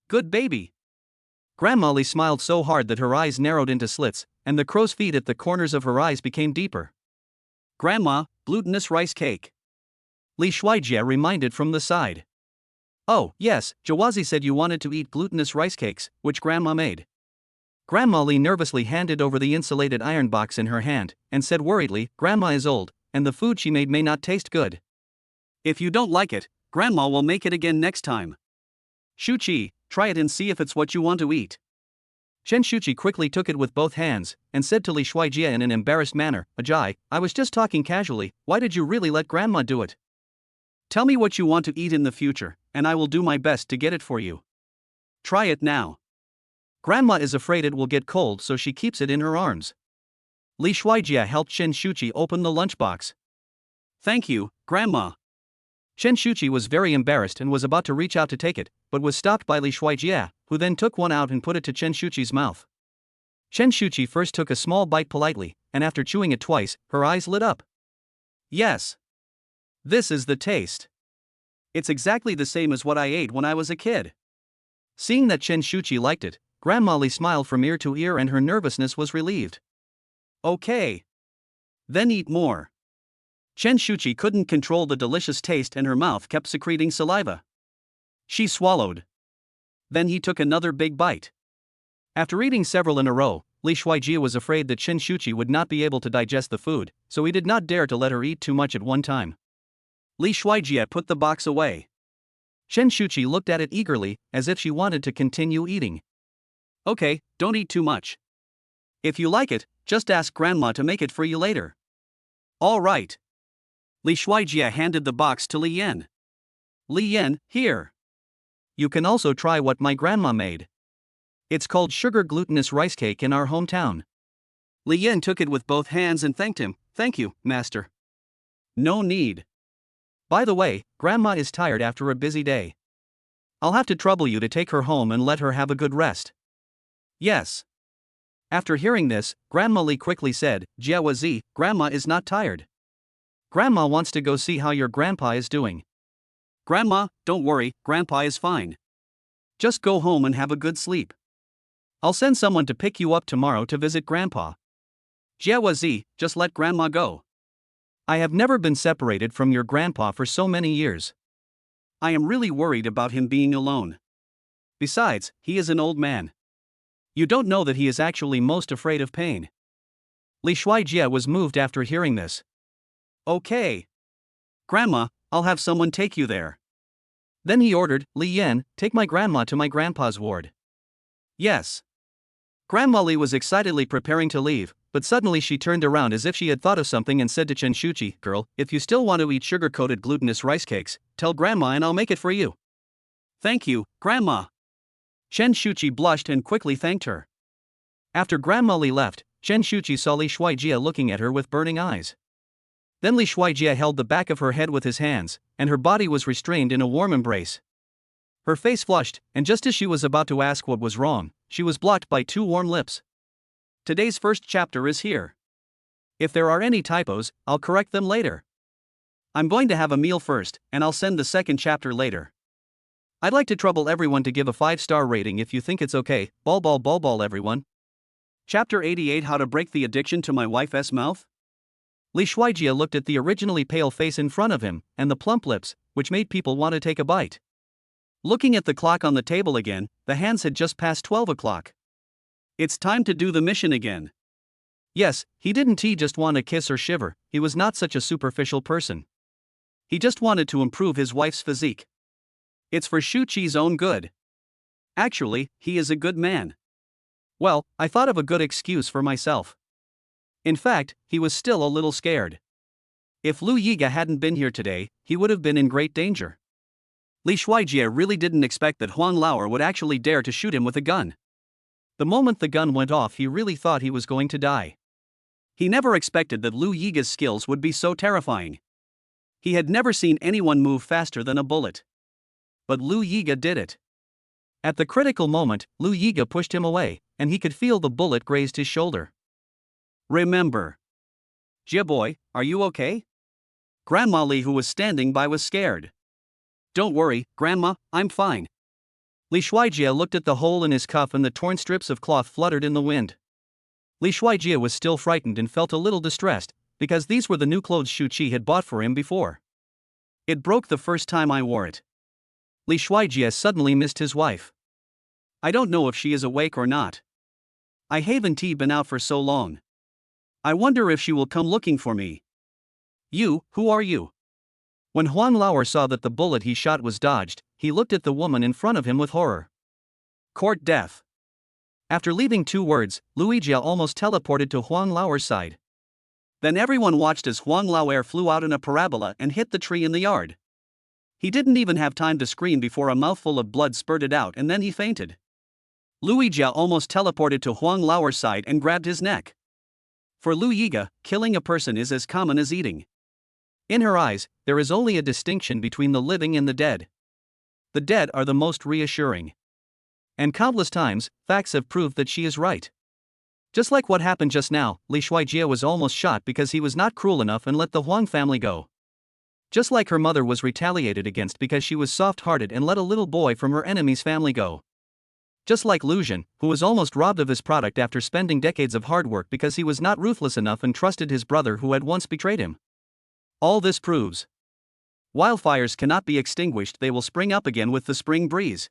Good baby. Grandma Li smiled so hard that her eyes narrowed into slits, and the crow's feet at the corners of her eyes became deeper. Grandma, glutinous rice cake. Li Shuijie reminded from the side. Oh, yes, Jawazi said you wanted to eat glutinous rice cakes, which Grandma made. Grandma Li nervously handed over the insulated iron box in her hand, and said worriedly, Grandma is old, and the food she made may not taste good. If you don't like it, Grandma will make it again next time. Shuchi, try it and see if it's what you want to eat. Chen Shuchi quickly took it with both hands, and said to Li Shuijie in an embarrassed manner, Ajay, I was just talking casually, why did you really let Grandma do it? Tell me what you want to eat in the future, and I will do my best to get it for you. Try it now. Grandma is afraid it will get cold, so she keeps it in her arms. Li Shuijie helped Chen Shuchi open the lunchbox. Thank you, Grandma. Chen Shuchi was very embarrassed and was about to reach out to take it, but was stopped by Li Shuijie, who then took one out and put it to Chen Shuchi's mouth. Chen Shuchi first took a small bite politely, and after chewing it twice, her eyes lit up. Yes. This is the taste. It's exactly the same as what I ate when I was a kid. Seeing that Chen Shuchi liked it, Grandma Li smiled from ear to ear and her nervousness was relieved. Okay. Then eat more. Chen Shuchi couldn't control the delicious taste and her mouth kept secreting saliva. She swallowed. Then he took another big bite. After eating several in a row, Li Shuijie was afraid that Chen Shuchi would not be able to digest the food, so he did not dare to let her eat too much at one time. Li Shuijie put the box away. Chen Shuchi looked at it eagerly, as if she wanted to continue eating. Okay, don't eat too much. If you like it, just ask Grandma to make it for you later. All right. Li Shuijie handed the box to Li Yan. Li Yan, here. You can also try what my grandma made. It's called sugar glutinous rice cake in our hometown. Li Yan took it with both hands and thanked him. Thank you, master. No need. By the way, Grandma is tired after a busy day. I'll have to trouble you to take her home and let her have a good rest. Yes. After hearing this, Grandma Li quickly said, Jia Zi, Grandma is not tired. Grandma wants to go see how your grandpa is doing. Grandma, don't worry, Grandpa is fine. Just go home and have a good sleep. I'll send someone to pick you up tomorrow to visit Grandpa. Jia Zi, just let Grandma go. I have never been separated from your grandpa for so many years. I am really worried about him being alone. Besides, he is an old man. You don't know that he is actually most afraid of pain. Li Shuijie was moved after hearing this. Okay. Grandma, I'll have someone take you there. Then he ordered, Li Yan, take my grandma to my grandpa's ward. Yes. Grandma Li was excitedly preparing to leave, but suddenly she turned around as if she had thought of something and said to Chen Shuchi, Girl, if you still want to eat sugar-coated glutinous rice cakes, tell Grandma and I'll make it for you. Thank you, Grandma. Chen Shuchi blushed and quickly thanked her. After Grandma Li left, Chen Shuchi saw Li Shuijie looking at her with burning eyes. Then Li Shuijie held the back of her head with his hands, and her body was restrained in a warm embrace. Her face flushed, and just as she was about to ask what was wrong, she was blocked by two warm lips. Today's first chapter is here. If there are any typos, I'll correct them later. I'm going to have a meal first, and I'll send the second chapter later. I'd like to trouble everyone to give a 5-star rating if you think it's okay. Ball everyone. Chapter 88 How to Break the Addiction to My Wife's Mouth? Li Shuijie looked at the originally pale face in front of him, and the plump lips, which made people want to take a bite. Looking at the clock on the table again, the hands had just passed 12 o'clock. It's time to do the mission again. Yes, he didn't just want to kiss or shiver, he was not such a superficial person. He just wanted to improve his wife's physique. It's for Shuchi's own good. Actually, he is a good man. Well, I thought of a good excuse for myself. In fact, he was still a little scared. If Lu Yiga hadn't been here today, he would have been in great danger. Li Shuijie really didn't expect that Huang Laoer would actually dare to shoot him with a gun. The moment the gun went off, he really thought he was going to die. He never expected that Lu Yiga's skills would be so terrifying. He had never seen anyone move faster than a bullet. But Lu Yiga did it. At the critical moment, Lu Yiga pushed him away, and he could feel the bullet grazed his shoulder. Remember. Jia boy, are you okay? Grandma Li, who was standing by, was scared. Don't worry, Grandma, I'm fine. Li Shuijie looked at the hole in his cuff and the torn strips of cloth fluttered in the wind. Li Shuijie was still frightened and felt a little distressed, because these were the new clothes Shuchi had bought for him before. It broke the first time I wore it. Li Shuijie suddenly missed his wife. I don't know if she is awake or not. I haven't been out for so long. I wonder if she will come looking for me. You, who are you? When Huang Laoer saw that the bullet he shot was dodged, he looked at the woman in front of him with horror. Court death. After leaving 2 words, Luigi almost teleported to Huang Laoer's side. Then everyone watched as Huang Laoer flew out in a parabola and hit the tree in the yard. He didn't even have time to scream before a mouthful of blood spurted out and then he fainted. Luigi almost teleported to Huang Laoer's side and grabbed his neck. For Lu Yiga, killing a person is as common as eating. In her eyes, there is only a distinction between the living and the dead. The dead are the most reassuring. And countless times, facts have proved that she is right. Just like what happened just now, Li Shuijie was almost shot because he was not cruel enough and let the Huang family go. Just like her mother was retaliated against because she was soft-hearted and let a little boy from her enemy's family go. Just like Lu Zhen, who was almost robbed of his product after spending decades of hard work because he was not ruthless enough and trusted his brother who had once betrayed him. All this proves wildfires cannot be extinguished, they will spring up again with the spring breeze.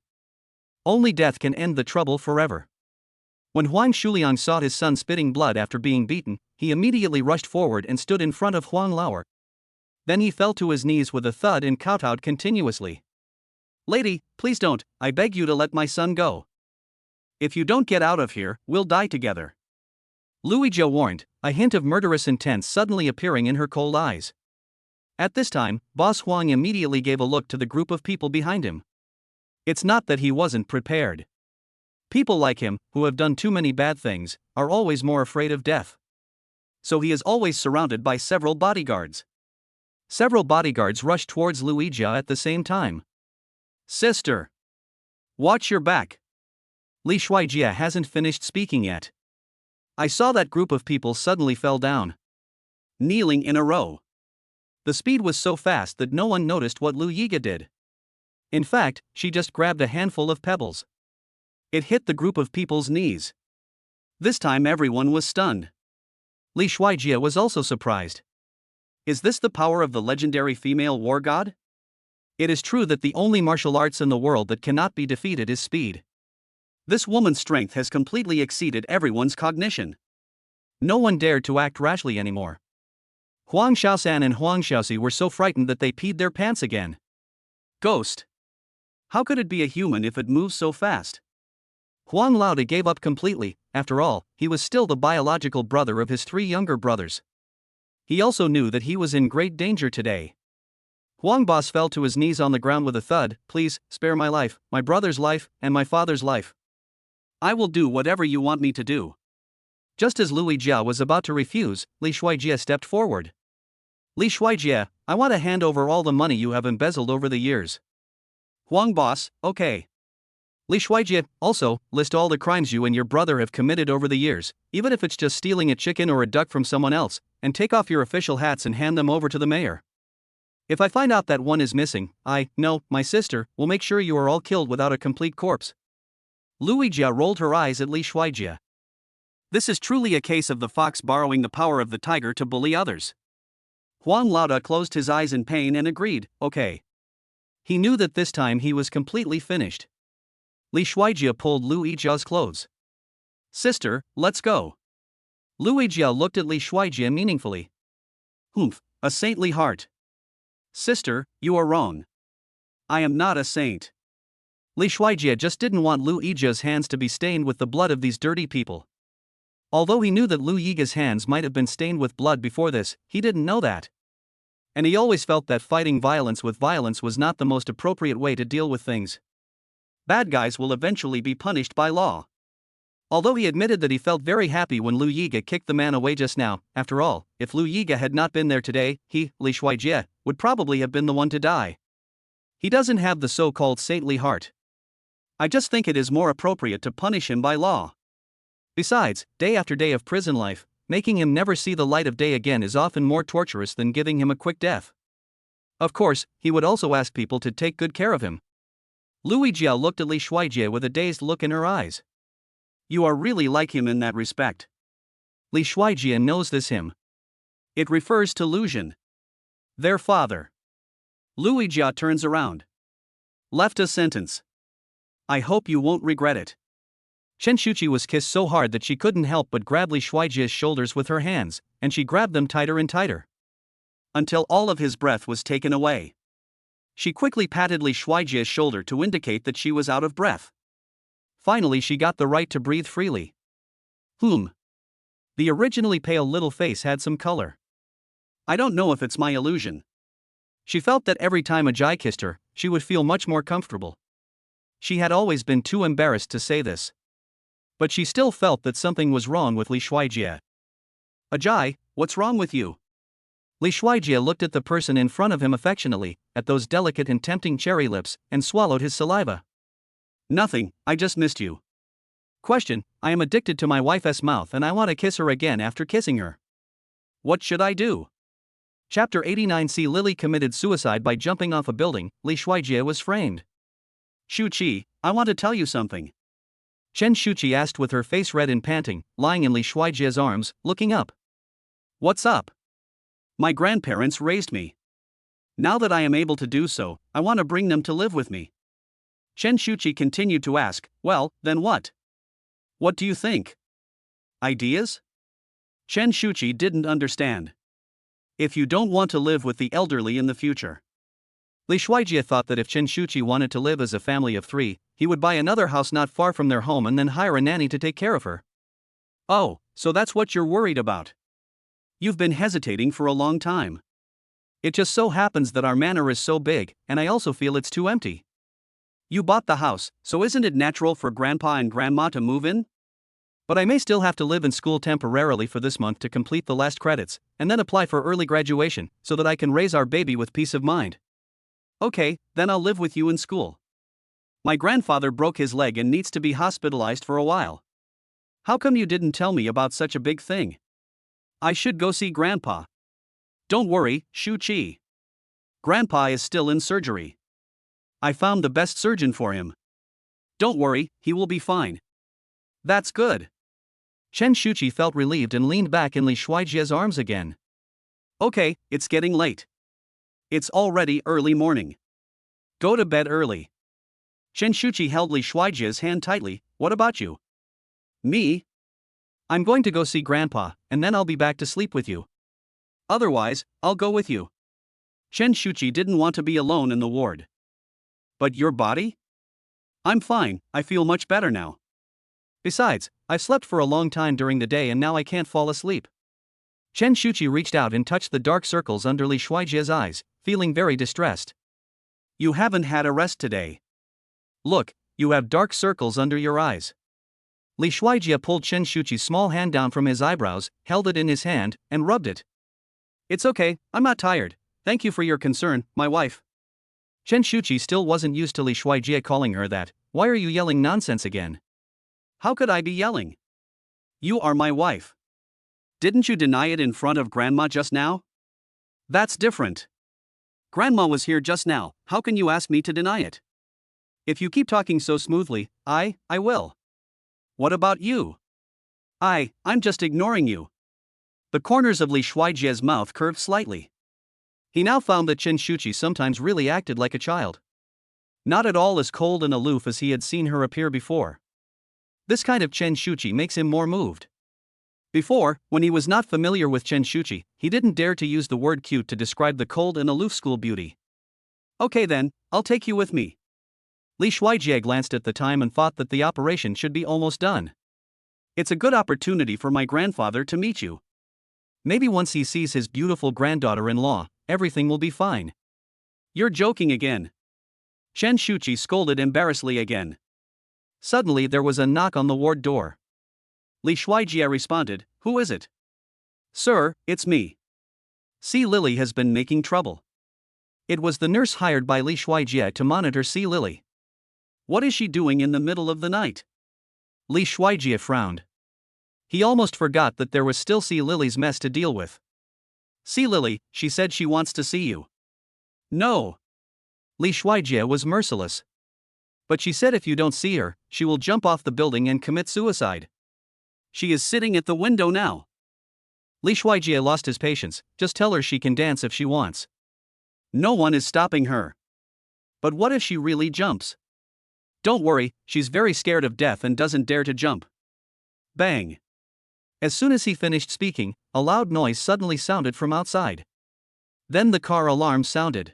Only death can end the trouble forever. When Huang Shuliang saw his son spitting blood after being beaten, he immediately rushed forward and stood in front of Huang Laoer. Then he fell to his knees with a thud and kowtowed continuously. Lady, please don't, I beg you to let my son go. If you don't get out of here, we'll die together. Luigi warned, a hint of murderous intent suddenly appearing in her cold eyes. At this time, Boss Huang immediately gave a look to the group of people behind him. It's not that he wasn't prepared. People like him, who have done too many bad things, are always more afraid of death. So he is always surrounded by several bodyguards. Several bodyguards rushed towards Luigi at the same time. Sister! Watch your back! Li Shuijie hasn't finished speaking yet. I saw that group of people suddenly fell down, kneeling in a row. The speed was so fast that no one noticed what Lu Yiga did. In fact, she just grabbed a handful of pebbles. It hit the group of people's knees. This time everyone was stunned. Li Shuijie was also surprised. Is this the power of the legendary female war god? It is true that the only martial arts in the world that cannot be defeated is speed. This woman's strength has completely exceeded everyone's cognition. No one dared to act rashly anymore. Huang Xiaosan and Huang Xiaoxi were so frightened that they peed their pants again. Ghost. How could it be a human if it moves so fast? Huang Laode gave up completely. After all, he was still the biological brother of his 3 younger brothers. He also knew that he was in great danger today. Huang Boss fell to his knees on the ground with a thud. Please, spare my life, my brother's life, and my father's life. I will do whatever you want me to do. Just as Lu Yijia was about to refuse, Li Shuijie stepped forward. Li Shuijie, I want to hand over all the money you have embezzled over the years. Huang Boss, okay. Li Shuijie, also, list all the crimes you and your brother have committed over the years, even if it's just stealing a chicken or a duck from someone else, and take off your official hats and hand them over to the mayor. If I find out that one is missing, my sister, will make sure you are all killed without a complete corpse. Lu Yijia rolled her eyes at Li Shuijie. This is truly a case of the fox borrowing the power of the tiger to bully others. Huang Laode closed his eyes in pain and agreed, okay. He knew that this time he was completely finished. Li Shuijie pulled Lu Yijia's clothes. Sister, let's go. Lu Yijia looked at Li Shuijie meaningfully. Humph, a saintly heart. Sister, you are wrong. I am not a saint. Li Shuijie just didn't want Lu Yijia's hands to be stained with the blood of these dirty people. Although he knew that Lu Yiga's hands might have been stained with blood before this, he didn't know that. And he always felt that fighting violence with violence was not the most appropriate way to deal with things. Bad guys will eventually be punished by law. Although he admitted that he felt very happy when Lu Yiga kicked the man away just now, after all, if Lu Yiga had not been there today, he, Li Shuijie, would probably have been the one to die. He doesn't have the so-called saintly heart. I just think it is more appropriate to punish him by law. Besides, day after day of prison life, making him never see the light of day again is often more torturous than giving him a quick death. Of course, he would also ask people to take good care of him. Lu Yijia looked at Li Shuijie with a dazed look in her eyes. You are really like him in that respect. Li Shuijie knows this hymn. It refers to Lu Xun, their father. Lu Yijia turns around. Left a sentence. I hope you won't regret it. Shuchi was kissed so hard that she couldn't help but grab Li Shuijie's shoulders with her hands, and she grabbed them tighter and tighter. Until all of his breath was taken away. She quickly patted Li Shuijie's shoulder to indicate that she was out of breath. Finally she got the right to breathe freely. The originally pale little face had some color. I don't know if it's my illusion. She felt that every time Ajay kissed her, she would feel much more comfortable. She had always been too embarrassed to say this. But she still felt that something was wrong with Li Shuijie. Ajay, what's wrong with you? Li Shuijie looked at the person in front of him affectionately, at those delicate and tempting cherry lips, and swallowed his saliva. Nothing, I just missed you. Question, I am addicted to my wife's mouth and I want to kiss her again after kissing her. What should I do? Chapter 89. Lily committed suicide by jumping off a building. Li Shuijie was framed. Shuchi, I want to tell you something. Shuchi asked with her face red and panting, lying in Li Shuijie's arms, looking up. What's up? My grandparents raised me. Now that I am able to do so, I want to bring them to live with me. Shuchi continued to ask, well, then what? What do you think? Ideas? Shuchi didn't understand. If you don't want to live with the elderly in the future. Li Shuijie thought that if Shuchi wanted to live as a family of 3, he would buy another house not far from their home and then hire a nanny to take care of her. Oh, so that's what you're worried about. You've been hesitating for a long time. It just so happens that our manor is so big, and I also feel it's too empty. You bought the house, so isn't it natural for Grandpa and Grandma to move in? But I may still have to live in school temporarily for this month to complete the last credits, and then apply for early graduation, so that I can raise our baby with peace of mind. Okay, then I'll live with you in school. My grandfather broke his leg and needs to be hospitalized for a while. How come you didn't tell me about such a big thing? I should go see Grandpa. Don't worry, Shuchi. Grandpa is still in surgery. I found the best surgeon for him. Don't worry, he will be fine. That's good. Chen Shuchi felt relieved and leaned back in Li Shuijie's arms again. Okay, it's getting late. It's already early morning. Go to bed early. Chen Shuchi held Li Shuijie's hand tightly. What about you? Me? I'm going to go see Grandpa, and then I'll be back to sleep with you. Otherwise, I'll go with you. Chen Shuchi didn't want to be alone in the ward. But your body? I'm fine, I feel much better now. Besides, I've slept for a long time during the day and now I can't fall asleep. Chen Shuchi reached out and touched the dark circles under Li Shuijie's eyes, feeling very distressed. You haven't had a rest today. Look, you have dark circles under your eyes. Li Shuijie pulled Chen Shuchi's small hand down from his eyebrows, held it in his hand, and rubbed it. It's okay, I'm not tired. Thank you for your concern, my wife. Chen Shuchi still wasn't used to Li Shuijie calling her that. Why are you yelling nonsense again? How could I be yelling? You are my wife. Didn't you deny it in front of Grandma just now? That's different. Grandma was here just now, how can you ask me to deny it? If you keep talking so smoothly, I will. What about you? I'm just ignoring you. The corners of Li Shuijie's mouth curved slightly. He now found that Chen Shuchi sometimes really acted like a child. Not at all as cold and aloof as he had seen her appear before. This kind of Chen Shuchi makes him more moved. Before, when he was not familiar with Chen Shuchi, he didn't dare to use the word cute to describe the cold and aloof school beauty. Okay then, I'll take you with me. Li Shuijie glanced at the time and thought that the operation should be almost done. It's a good opportunity for my grandfather to meet you. Maybe once he sees his beautiful granddaughter-in-law, everything will be fine. You're joking again. Chen Shuchi scolded embarrassedly again. Suddenly there was a knock on the ward door. Li Shuijie responded, Who is it? Sir, it's me. C. Lily has been making trouble. It was the nurse hired by Li Shuijie to monitor C. Lily. What is she doing in the middle of the night? Li Shuijie frowned. He almost forgot that there was still C. Lily's mess to deal with. C. Lily, she said she wants to see you. No. Li Shuijie was merciless. But she said if you don't see her, she will jump off the building and commit suicide. She is sitting at the window now. Li Shuijie lost his patience. Just tell her she can dance if she wants. No one is stopping her. But what if she really jumps? Don't worry, she's very scared of death and doesn't dare to jump. Bang. As soon as he finished speaking, a loud noise suddenly sounded from outside. Then the car alarm sounded.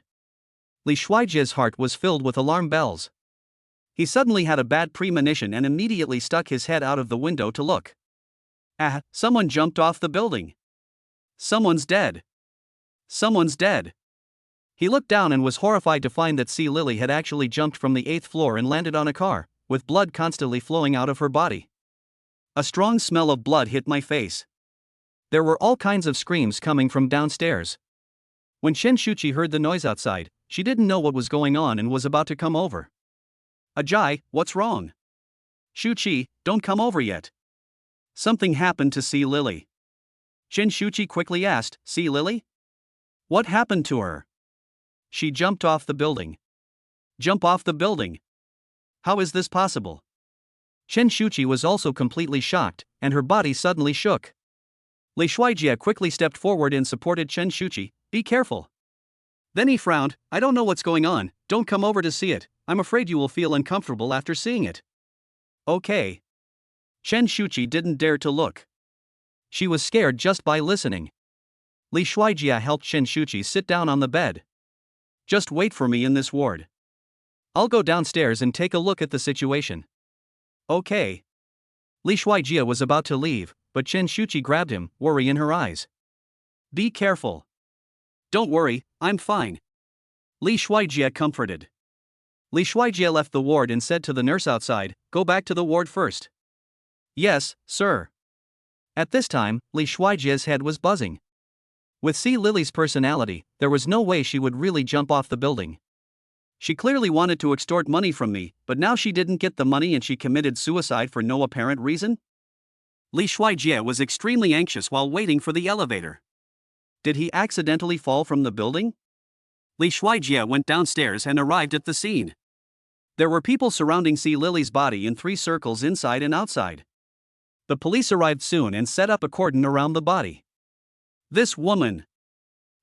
Li Shuijie's heart was filled with alarm bells. He suddenly had a bad premonition and immediately stuck his head out of the window to look. Someone jumped off the building. Someone's dead. Someone's dead. He looked down and was horrified to find that C. Lily had actually jumped from the 8th floor and landed on a car, with blood constantly flowing out of her body. A strong smell of blood hit my face. There were all kinds of screams coming from downstairs. When Chen Shuchi heard the noise outside, she didn't know what was going on and was about to come over. Ajay, what's wrong? Shuchi, don't come over yet. Something happened to C. Lily. Chen Shuchi quickly asked, C. Lily? What happened to her? She jumped off the building. Jump off the building? How is this possible? Chen Shuchi was also completely shocked, and her body suddenly shook. Li Shuijie quickly stepped forward and supported Chen Shuchi, be careful. Then he frowned, I don't know what's going on, don't come over to see it, I'm afraid you will feel uncomfortable after seeing it. Okay. Chen Shuchi didn't dare to look. She was scared just by listening. Li Shuijie helped Chen Shuchi sit down on the bed. Just wait for me in this ward. I'll go downstairs and take a look at the situation. Okay. Li Shuijie was about to leave, but Chen Shuchi grabbed him, worry in her eyes. Be careful. Don't worry, I'm fine. Li Shuijie comforted. Li Shuijie left the ward and said to the nurse outside, go back to the ward first. Yes, sir. At this time, Li Shuijie's head was buzzing. With C. Lily's personality, there was no way she would really jump off the building. She clearly wanted to extort money from me, but now she didn't get the money and she committed suicide for no apparent reason? Li Shuijie was extremely anxious while waiting for the elevator. Did he accidentally fall from the building? Li Shuijie went downstairs and arrived at the scene. There were people surrounding C. Lily's body in 3 circles inside and outside. The police arrived soon and set up a cordon around the body. This woman.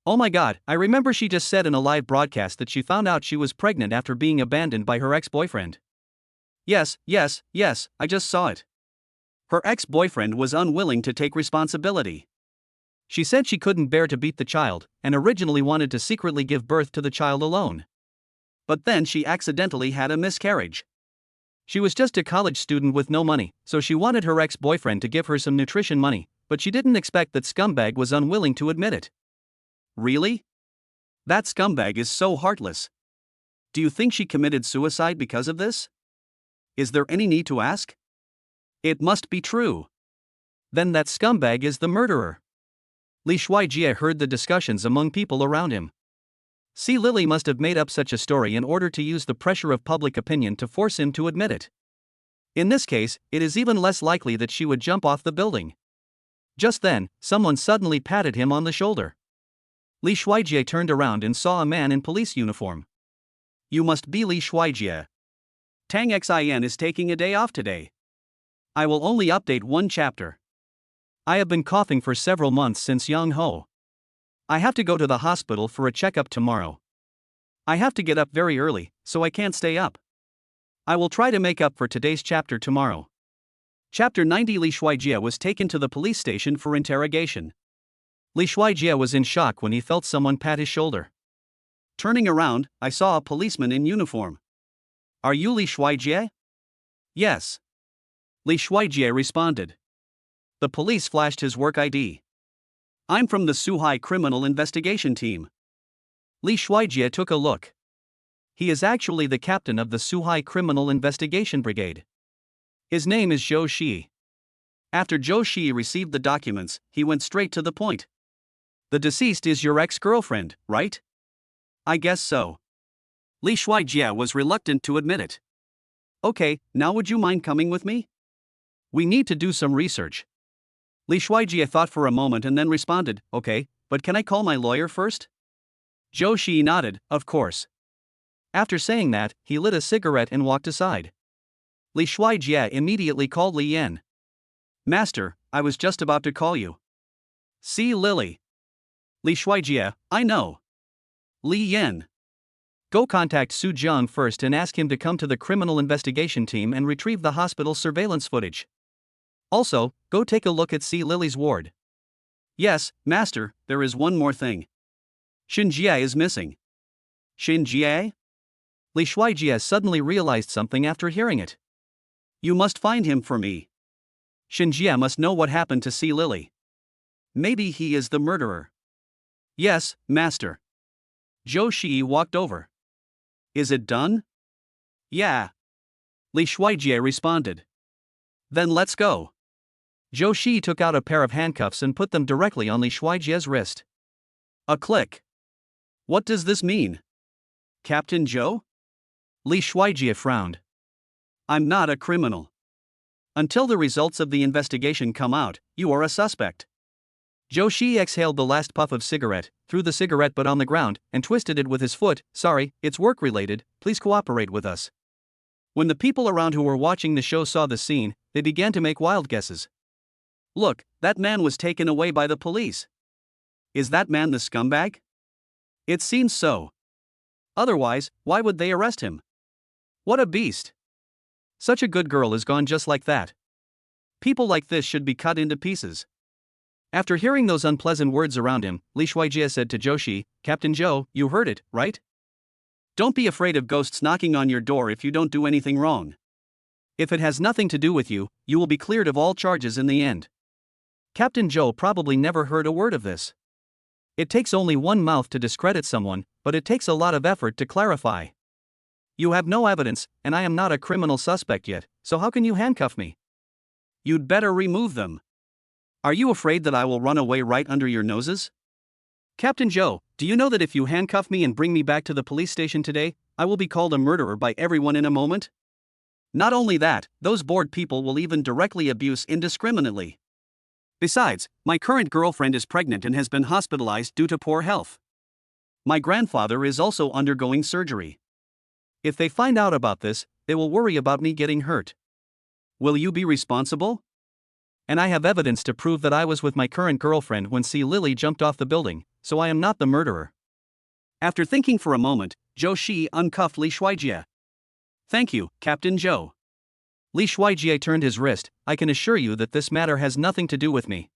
Oh my god, I remember she just said in a live broadcast that she found out she was pregnant after being abandoned by her ex-boyfriend. Yes, I just saw it. Her ex-boyfriend was unwilling to take responsibility. She said she couldn't bear to beat the child, and originally wanted to secretly give birth to the child alone. But then she accidentally had a miscarriage. She was just a college student with no money, so she wanted her ex-boyfriend to give her some nutrition money, but she didn't expect that scumbag was unwilling to admit it. Really? That scumbag is so heartless. Do you think she committed suicide because of this? Is there any need to ask? It must be true. Then that scumbag is the murderer. Li Shuijie heard the discussions among people around him. C. Lily must have made up such a story in order to use the pressure of public opinion to force him to admit it. In this case, it is even less likely that she would jump off the building. Just then, someone suddenly patted him on the shoulder. Li Shuijie turned around and saw a man in police uniform. You must be Li Shuijie. Tang Xin is taking a day off today. I will only update 1 chapter. I have been coughing for several months since Yang Ho. I have to go to the hospital for a checkup tomorrow. I have to get up very early, so I can't stay up. I will try to make up for today's chapter tomorrow. Chapter 90. Li Shuijie was taken to the police station for interrogation. Li Shuijie was in shock when he felt someone pat his shoulder. Turning around, I saw a policeman in uniform. Are you Li Shuijie? Yes. Li Shuijie responded. The police flashed his work ID. I'm from the Suhai Criminal Investigation Team. Li Shuijie took a look. He is actually the captain of the Suhai Criminal Investigation Brigade. His name is Zhou Shi. After Zhou Shi received the documents, he went straight to the point. The deceased is your ex-girlfriend, right? I guess so. Li Shuijie was reluctant to admit it. Okay, now would you mind coming with me? We need to do some research. Li Shuijie thought for a moment and then responded, okay, but can I call my lawyer first? Zhou Shi nodded, of course. After saying that, he lit a cigarette and walked aside. Li Shuijie immediately called Li Yan. Master, I was just about to call you. See Lily. Li Shuijie, I know. Li Yan. Go contact Su Jiang first and ask him to come to the criminal investigation team and retrieve the hospital surveillance footage. Also, go take a look at C. Lily's ward. Yes, Master, there is one more thing. Xinjie is missing. Xinjie? Li Shuijie suddenly realized something after hearing it. You must find him for me. Xinjie must know what happened to C. Lily. Maybe he is the murderer. Yes, Master. Zhou Shi walked over. Is it done? Yeah. Li Shuijie responded. Then let's go. Zhou Shi took out a pair of handcuffs and put them directly on Li Shuijie's wrist. A click. What does this mean? Captain Zhou? Li Shuijie frowned. I'm not a criminal. Until the results of the investigation come out, you are a suspect. Zhou Shi exhaled the last puff of cigarette, threw the cigarette butt on the ground, and twisted it with his foot. Sorry, it's work-related, please cooperate with us. When the people around who were watching the show saw the scene, they began to make wild guesses. Look, that man was taken away by the police. Is that man the scumbag? It seems so. Otherwise, why would they arrest him? What a beast. Such a good girl is gone just like that. People like this should be cut into pieces. After hearing those unpleasant words around him, Li Shuijie said to Zhou Shi, Captain Zhou, you heard it, right? Don't be afraid of ghosts knocking on your door if you don't do anything wrong. If it has nothing to do with you, you will be cleared of all charges in the end. Captain Zhou probably never heard a word of this. It takes only one mouth to discredit someone, but it takes a lot of effort to clarify. You have no evidence, and I am not a criminal suspect yet, so how can you handcuff me? You'd better remove them. Are you afraid that I will run away right under your noses? Captain Zhou, do you know that if you handcuff me and bring me back to the police station today, I will be called a murderer by everyone in a moment? Not only that, those bored people will even directly abuse indiscriminately. Besides, my current girlfriend is pregnant and has been hospitalized due to poor health. My grandfather is also undergoing surgery. If they find out about this, they will worry about me getting hurt. Will you be responsible? And I have evidence to prove that I was with my current girlfriend when Lily jumped off the building, so I am not the murderer. After thinking for a moment, Shuchi uncuffed Li Shuijie. Thank you, Captain Zhou. Li Shuijie turned his wrist. I can assure you that this matter has nothing to do with me.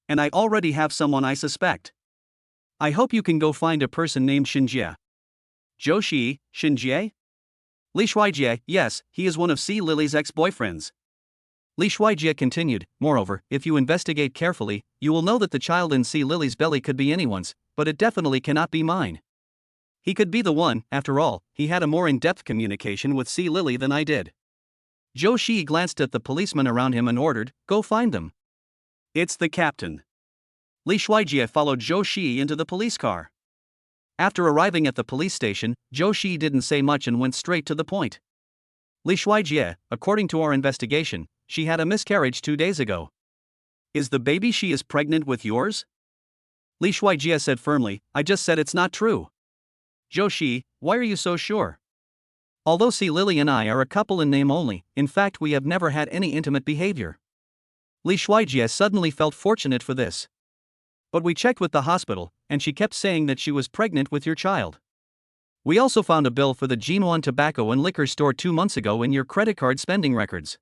And I already have someone I suspect. I hope you can go find a person named Xinjie. Shuchi, Xinjie? Li Shuijie, yes, he is one of Lily's ex-boyfriends. Li Shuijie continued, moreover, if you investigate carefully, you will know that the child in Lily's belly could be anyone's, but it definitely cannot be mine. He could be the one, after all, he had a more in-depth communication with Lily than I did. Shuchi glanced at the policemen around him and ordered, go find them. It's the captain. Li Shuijie followed Shuchi into the police car. After arriving at the police station, Shuchi didn't say much and went straight to the point. Li Shuijie, according to our investigation, she had a miscarriage 2 days ago. Is the baby she is pregnant with yours? Li Shuijie said firmly, I just said it's not true. Shuchi, why are you so sure? Although Lily and I are a couple in name only, in fact we have never had any intimate behavior. Li Shuijie suddenly felt fortunate for this. But we checked with the hospital, and she kept saying that she was pregnant with your child. We also found a bill for the Jinwan tobacco and liquor store 2 months ago in your credit card spending records.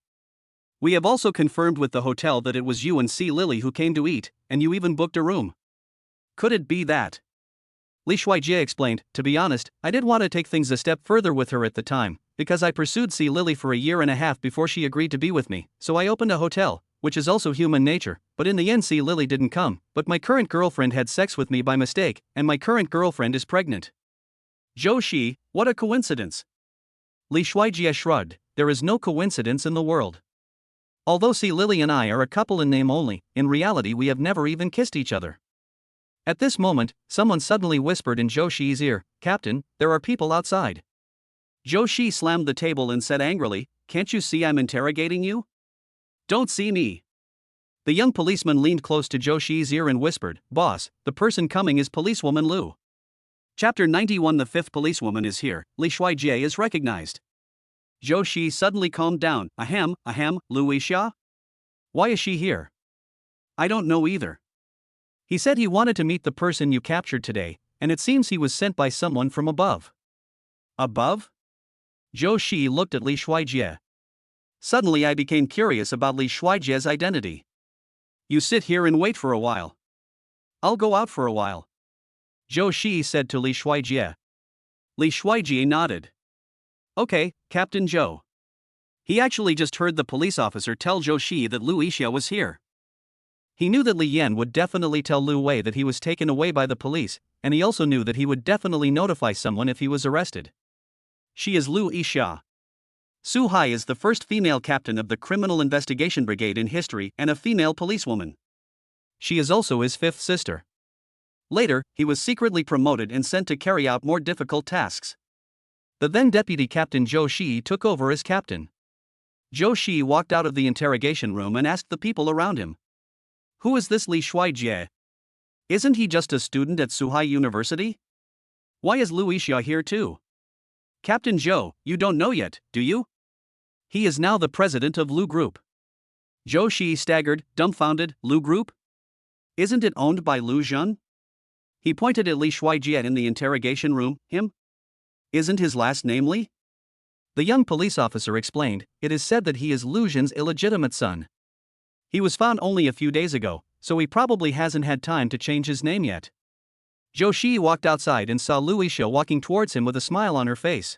We have also confirmed with the hotel that it was you and Lily who came to eat, and you even booked a room. Could it be that? Li Shuijie explained, to be honest, I did want to take things a step further with her at the time, because I pursued Lily for a year and a half before she agreed to be with me, so I opened a hotel, which is also human nature, but in the end Lily didn't come, but my current girlfriend had sex with me by mistake, and my current girlfriend is pregnant. Shuchi, what a coincidence. Li Shuijie shrugged, there is no coincidence in the world. Although Lily and I are a couple in name only, in reality we have never even kissed each other. At this moment, someone suddenly whispered in Shuchi's ear, Captain, there are people outside. Shuchi slammed the table and said angrily, can't you see I'm interrogating you? Don't see me. The young policeman leaned close to Shuchi's ear and whispered, Boss, the person coming is policewoman Lu. Chapter 91. The fifth policewoman is here. Li Shuijie is recognized. Shuchi suddenly calmed down. Ahem, Lu Isha? Why is she here? I don't know either. He said he wanted to meet the person you captured today, and it seems he was sent by someone from above. Above? Shuchi looked at Li Shuijie. Suddenly I became curious about Li Shuijie's identity. You sit here and wait for a while. I'll go out for a while. Shuchi said to Li Shuijie. Li Shuijie nodded. Okay, Captain Zhou. He actually just heard the police officer tell Shuchi that Lu Isha was here. He knew that Li Yan would definitely tell Lu Wei that he was taken away by the police, and he also knew that he would definitely notify someone if he was arrested. She is Lu Isha. Su Hai is the first female captain of the Criminal Investigation Brigade in history and a female policewoman. She is also his fifth sister. Later, he was secretly promoted and sent to carry out more difficult tasks. The then deputy captain Shuchi took over as captain. Shuchi walked out of the interrogation room and asked the people around him. Who is this Li Shuijie? Isn't he just a student at Suhai University? Why is Lu Isha here too? Captain Zhou, you don't know yet, do you? He is now the president of Lu Group. Shuchi staggered, dumbfounded. Lu Group? Isn't it owned by Lu Zhen? He pointed at Li Shuijie in the interrogation room. Him? Isn't his last name Li? The young police officer explained, it is said that he is Lu Zhen's illegitimate son. He was found only a few days ago, so he probably hasn't had time to change his name yet. Shuchi walked outside and saw Lu Isha walking towards him with a smile on her face.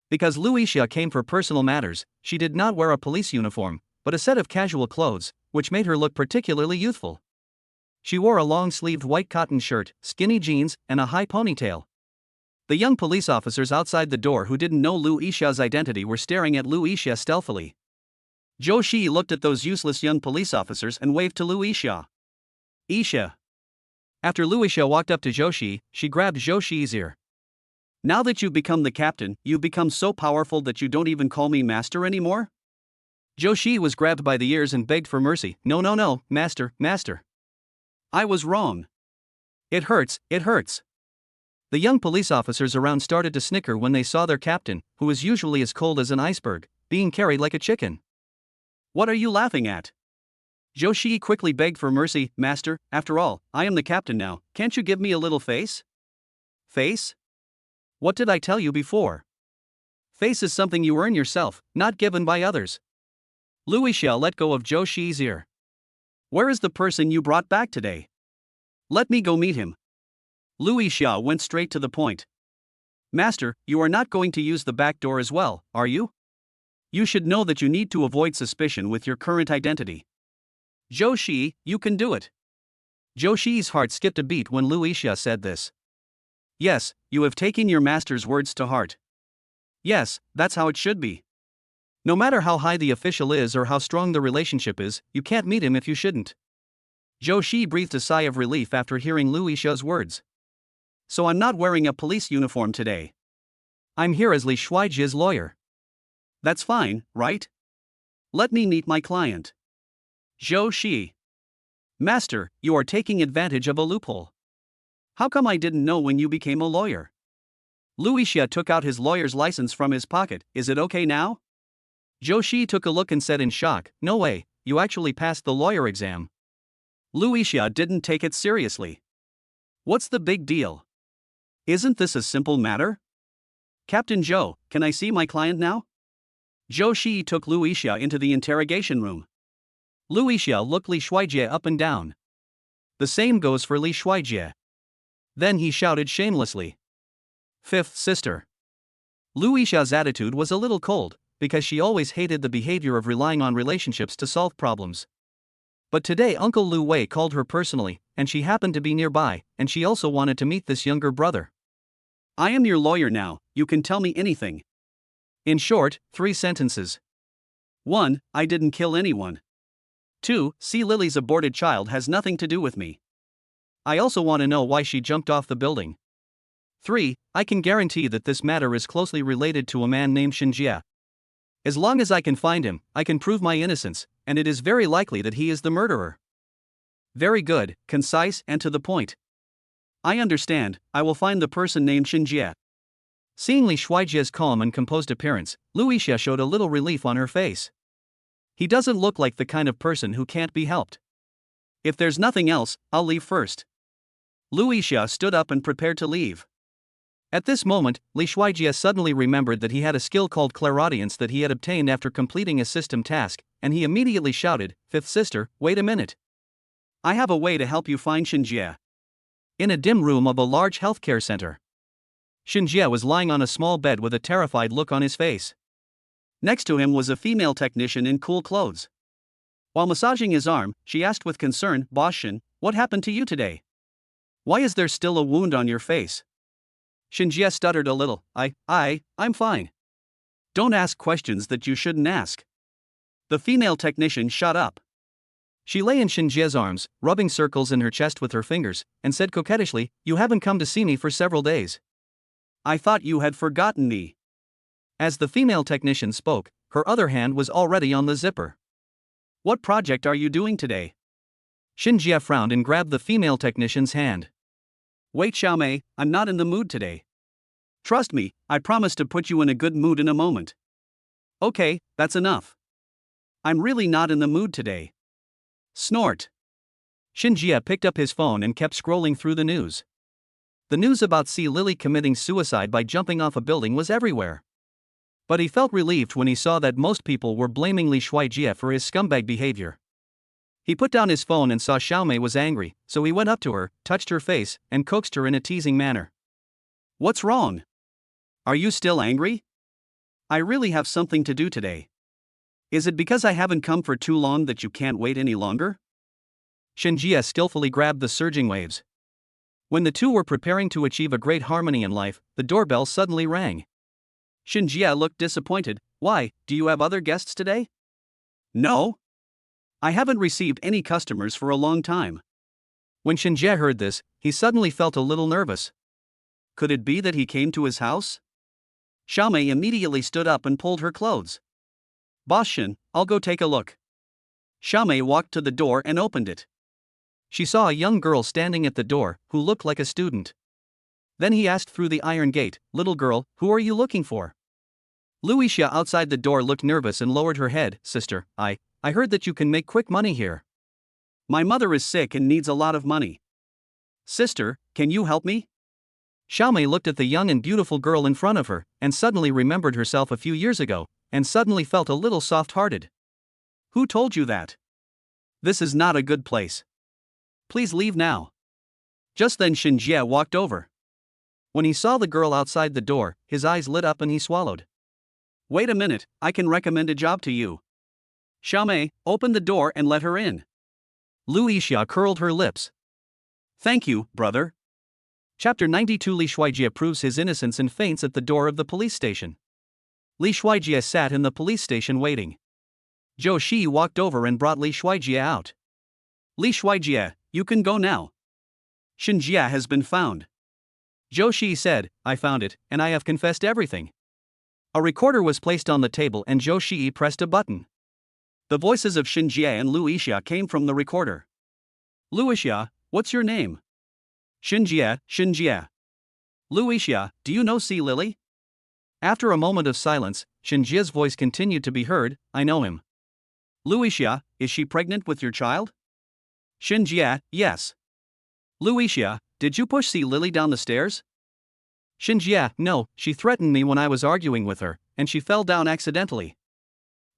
Because Lu Isha came for personal matters, she did not wear a police uniform, but a set of casual clothes, which made her look particularly youthful. She wore a long-sleeved white cotton shirt, skinny jeans, and a high ponytail. The young police officers outside the door who didn't know Lu Isha's identity were staring at Lu Isha stealthily. Shuchi looked at those useless young police officers and waved to Lu Isha. Isha. After Lu Isha walked up to Shuchi, she grabbed Shuchi's ear. Now that you've become the captain, you've become so powerful that you don't even call me master anymore? Shuchi was grabbed by the ears and begged for mercy. No, no, no, master, master. I was wrong. It hurts, it hurts. The young police officers around started to snicker when they saw their captain, who was usually as cold as an iceberg, being carried like a chicken. What are you laughing at? Shuchi quickly begged for mercy. Master, after all, I am the captain now, can't you give me a little face? Face? What did I tell you before? Face is something you earn yourself, not given by others. Luisha let go of Shuchi's ear. Where is the person you brought back today? Let me go meet him. Luisha went straight to the point. Master, you are not going to use the back door as well, are you? You should know that you need to avoid suspicion with your current identity. Shuchi, you can do it. Shuchi's heart skipped a beat when Luisha said this. Yes, you have taken your master's words to heart. Yes, that's how it should be. No matter how high the official is or how strong the relationship is, you can't meet him if you shouldn't. Shuchi breathed a sigh of relief after hearing Luisha's words. So I'm not wearing a police uniform today. I'm here as Li Shuijia's lawyer. That's fine, right? Let me meet my client. Shuchi. Master, you are taking advantage of a loophole. How come I didn't know when you became a lawyer? Luisha took out his lawyer's license from his pocket. Is it okay now? Shuchi took a look and said in shock, no way, you actually passed the lawyer exam. Luisha didn't take it seriously. What's the big deal? Isn't this a simple matter? Captain Joe, can I see my client now? Shuchi took Luisha into the interrogation room. Luisha looked Li Shuijie up and down. The same goes for Li Shuijie. Then he shouted shamelessly. Fifth sister. Luisha's attitude was a little cold, because she always hated the behavior of relying on relationships to solve problems. But today Uncle Lu Wei called her personally, and she happened to be nearby, and she also wanted to meet this younger brother. I am your lawyer now, you can tell me anything. In short, 3 sentences. 1. I didn't kill anyone. 2. See Lily's aborted child has nothing to do with me. I also want to know why she jumped off the building. 3. I can guarantee that this matter is closely related to a man named Shinjie. As long as I can find him, I can prove my innocence, and it is very likely that he is the murderer. Very good, concise and to the point. I understand, I will find the person named Shinjie. Seeing Li Shuijie's calm and composed appearance, Luisha showed a little relief on her face. He doesn't look like the kind of person who can't be helped. If there's nothing else, I'll leave first. Luisha stood up and prepared to leave. At this moment, Li Shuijie suddenly remembered that he had a skill called clairaudience that he had obtained after completing a system task, and he immediately shouted, Fifth sister, wait a minute. I have a way to help you find Shinjie. In a dim room of a large healthcare center. Shinjie was lying on a small bed with a terrified look on his face. Next to him was a female technician in cool clothes. While massaging his arm, she asked with concern, Boss Shin, what happened to you today? Why is there still a wound on your face? Shinjie stuttered a little, I'm fine. Don't ask questions that you shouldn't ask. The female technician shut up. She lay in Shinjie's arms, rubbing circles in her chest with her fingers, and said coquettishly, You haven't come to see me for several days. I thought you had forgotten me. As the female technician spoke, her other hand was already on the zipper. What project are you doing today? Shinjie frowned and grabbed the female technician's hand. Wait, Xiaomei, I'm not in the mood today. Trust me, I promise to put you in a good mood in a moment. Okay, that's enough. I'm really not in the mood today. Snort. Shinjie picked up his phone and kept scrolling through the news. The news about C. Lily committing suicide by jumping off a building was everywhere. But he felt relieved when he saw that most people were blaming Li Shuijie for his scumbag behavior. He put down his phone and saw Xiaomei was angry, so he went up to her, touched her face, and coaxed her in a teasing manner. What's wrong? Are you still angry? I really have something to do today. Is it because I haven't come for too long that you can't wait any longer? Shinjie skillfully grabbed the surging waves. When the two were preparing to achieve a great harmony in life, the doorbell suddenly rang. Shinjie looked disappointed. Why, do you have other guests today? No. I haven't received any customers for a long time. When Shinjie heard this, he suddenly felt a little nervous. Could it be that he came to his house? Xiaomei immediately stood up and pulled her clothes. Boss Shen, I'll go take a look. Xiaomei walked to the door and opened it. She saw a young girl standing at the door, who looked like a student. Then he asked through the iron gate, "Little girl, who are you looking for?" Luixia outside the door looked nervous and lowered her head. "Sister, I heard that you can make quick money here. My mother is sick and needs a lot of money. Sister, can you help me?" Xiaomei looked at the young and beautiful girl in front of her, and suddenly remembered herself a few years ago, and suddenly felt a little soft-hearted. "Who told you that? This is not a good place. Please leave now." Just then Xinjie walked over. When he saw the girl outside the door, his eyes lit up and he swallowed. "Wait a minute, I can recommend a job to you. Xiaomei, open the door and let her in." Luixia curled her lips. "Thank you, brother." Chapter 92. Li Shuijie proves his innocence and faints at the door of the police station. Li Shuijie sat in the police station waiting. Zhou Shi walked over and brought Li Shuijie out. "Li Shuijie, you can go now. Xinjie has been found." Zhou Shi said, "I found it, and I have confessed everything." A recorder was placed on the table and Zhou Shi pressed a button. The voices of Xinjie and Luixia came from the recorder. "Luixia, what's your name?" Xinjie. "Luixia, do you know C. Lily?" After a moment of silence, Xinjie's voice continued to be heard, "I know him." "Luixia, is she pregnant with your child?" Xinjie, "Yes." "Luixia, did you push C. Lily down the stairs?" Xinjie, "No, she threatened me when I was arguing with her, and she fell down accidentally."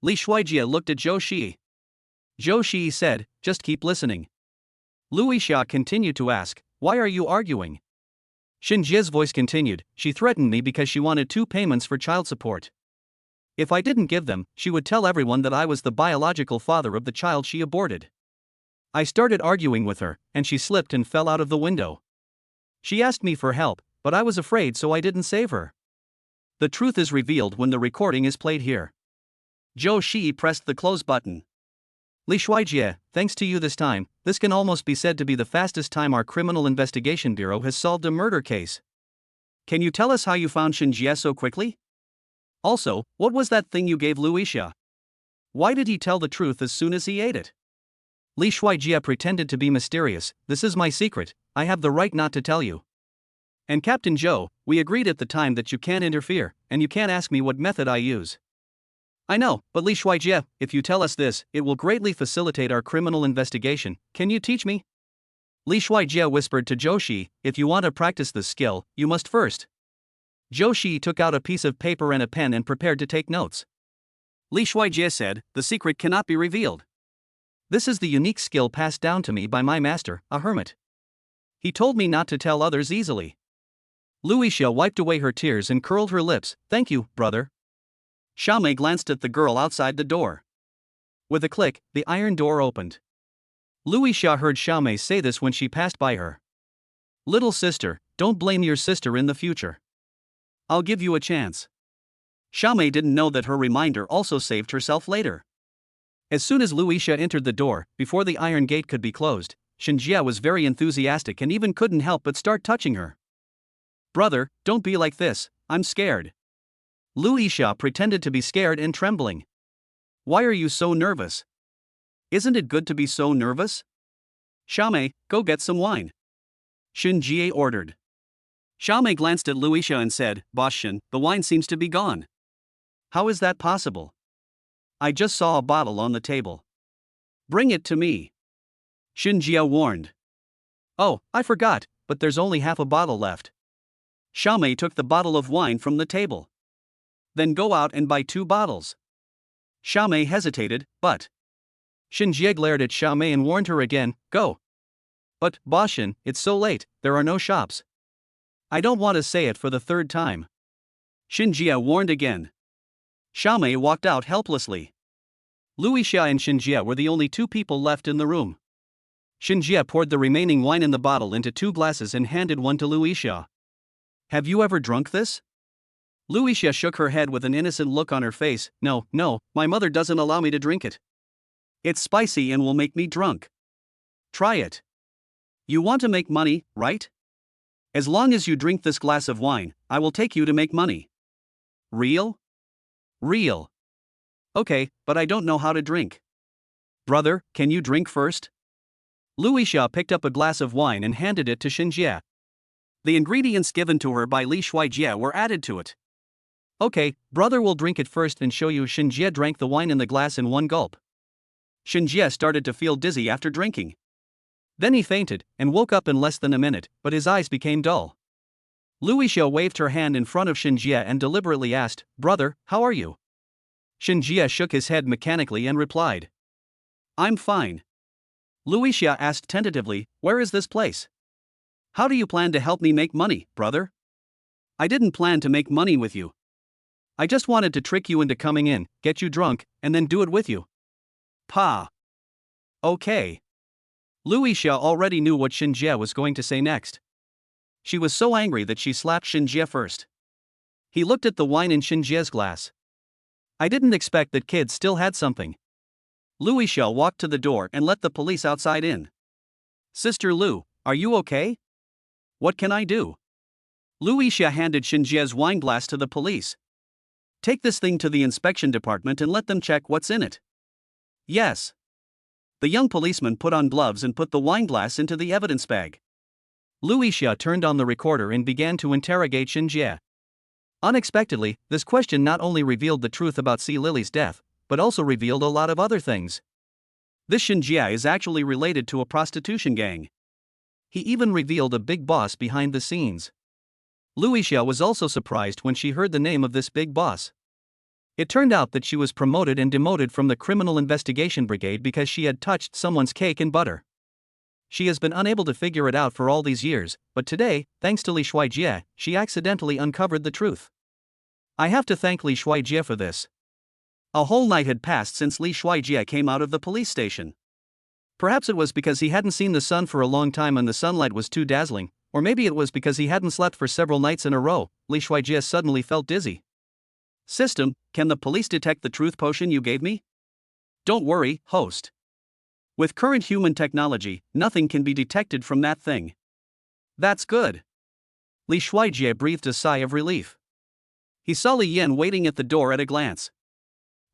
Li Shuijie looked at Zhou Shi. Zhou Shi said, "Just keep listening." Luixia continued to ask, "Why are you arguing?" Xinjie's voice continued, "She threatened me because she wanted 2 payments for child support. If I didn't give them, she would tell everyone that I was the biological father of the child she aborted. I started arguing with her, and she slipped and fell out of the window. She asked me for help, but I was afraid so I didn't save her." The truth is revealed when the recording is played here. Zhou Shi pressed the close button. Li Shuijie, thanks to you this time, this can almost be said to be the fastest time our Criminal Investigation Bureau has solved a murder case. Can you tell us how you found Xinjie so quickly? Also, what was that thing you gave Luixia? Why did he tell the truth as soon as he ate it? Li Shuijie pretended to be mysterious. "This is my secret, I have the right not to tell you. And Captain Zhou, we agreed at the time that you can't interfere, and you can't ask me what method I use." "I know, but Li Shuijie, if you tell us this, it will greatly facilitate our criminal investigation. Can you teach me?" Li Shuijie whispered to Zhou Shi, "If you want to practice this skill, you must first." Zhou Shi took out a piece of paper and a pen and prepared to take notes. Li Shuijie said, "The secret cannot be revealed. This is the unique skill passed down to me by my master, a hermit. He told me not to tell others easily." Luixia wiped away her tears and curled her lips. "Thank you, brother." Xiaomei glanced at the girl outside the door. With a click, the iron door opened. Luixia heard Xiaomei say this when she passed by her. "Little sister, don't blame your sister in the future. I'll give you a chance." Xiaomei didn't know that her reminder also saved herself later. As soon as Luixia entered the door, before the iron gate could be closed, Xinjie was very enthusiastic and even couldn't help but start touching her. "Brother, don't be like this, I'm scared." Luixia pretended to be scared and trembling. "Why are you so nervous? Isn't it good to be so nervous?" "Xiaomei, go get some wine," Xinjie ordered. Xiaomei glanced at Luixia and said, "Boss Shen, the wine seems to be gone. How is that possible? I just saw a bottle on the table." "Bring it to me," Xinjie warned. "Oh, I forgot, but there's only half a bottle left." Xiaomei took the bottle of wine from the table. "Then go out and buy 2 bottles." Xiaomei hesitated, but Xinjie glared at Xiaomei and warned her again, "Go." "But, Boss Shen, it's so late, there are no shops." "I don't want to say it for the 3rd time," Xinjie warned again. Xiaomei walked out helplessly. Luixia and Xinjie were the only 2 people left in the room. Xinjie poured the remaining wine in the bottle into 2 glasses and handed one to Luixia. "Have you ever drunk this?" Luixia shook her head with an innocent look on her face. No, my mother doesn't allow me to drink it. It's spicy and will make me drunk." "Try it. You want to make money, right?" As long as you drink this glass of wine, I will take you to make money. Real? Real. Okay, but I don't know how to drink. Brother, can you drink first? Luisha picked up a glass of wine and handed it to Shinjie. The ingredients given to her by Li Shuijie were added to it. Okay, brother will drink it first and show you. Shinjie drank the wine in the glass in one gulp. Shinjie started to feel dizzy after drinking. Then he fainted and woke up in less than a minute, but his eyes became dull. Luisha waved her hand in front of Shinjie and deliberately asked, Brother, how are you? Shinjie shook his head mechanically and replied, I'm fine. Luisha asked tentatively, Where is this place? How do you plan to help me make money, brother? I didn't plan to make money with you. I just wanted to trick you into coming in, get you drunk, and then do it with you. Pa. Okay. Luisha already knew what Shinjie was going to say next. She was so angry that she slapped Shinjie first. He looked at the wine in Shinjie's glass. I didn't expect that kids still had something. Luisha walked to the door and let the police outside in. Sister Lu, are you okay? What can I do? Luisha handed Shinjie's wine glass to the police. Take this thing to the inspection department and let them check what's in it. Yes. The young policeman put on gloves and put the wine glass into the evidence bag. Luisha turned on the recorder and began to interrogate Shinjie. Unexpectedly, this question not only revealed the truth about C. Lily's death, but also revealed a lot of other things. This Shinjie is actually related to a prostitution gang. He even revealed a big boss behind the scenes. Luisha was also surprised when she heard the name of this big boss. It turned out that she was promoted and demoted from the Criminal Investigation Brigade because she had touched someone's cake and butter. She has been unable to figure it out for all these years, but today, thanks to Li Shuijie, she accidentally uncovered the truth. I have to thank Li Shuijie for this. A whole night had passed since Li Shuijie came out of the police station. Perhaps it was because he hadn't seen the sun for a long time and the sunlight was too dazzling, or maybe it was because he hadn't slept for several nights in a row. Li Shuijie suddenly felt dizzy. System, can the police detect the truth potion you gave me? Don't worry, host. With current human technology, nothing can be detected from that thing. That's good. Li Shuijie breathed a sigh of relief. He saw Li Yin waiting at the door at a glance.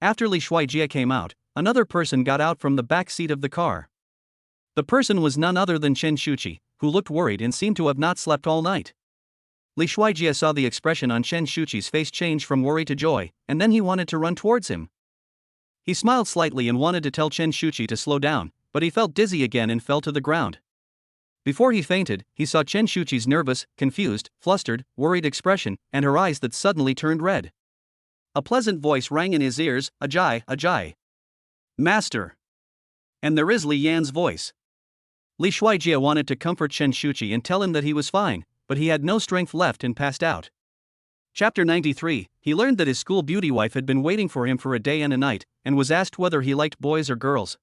After Li Shuijie came out, another person got out from the back seat of the car. The person was none other than Chen Shuchi, who looked worried and seemed to have not slept all night. Li Shuijie saw the expression on Chen Shuchi's face change from worry to joy, and then he wanted to run towards him. He smiled slightly and wanted to tell Chen Shuchi to slow down, but he felt dizzy again and fell to the ground. Before he fainted, he saw Chen Shuchi's nervous, confused, flustered, worried expression, and her eyes that suddenly turned red. A pleasant voice rang in his ears, Ajay, Ajay. Master. And there is Li Yan's voice. Li Shuijie wanted to comfort Chen Shuchi and tell him that he was fine, but he had no strength left and passed out. Chapter 93, he learned that his school beauty wife had been waiting for him for a day and a night, and was asked whether he liked boys or girls.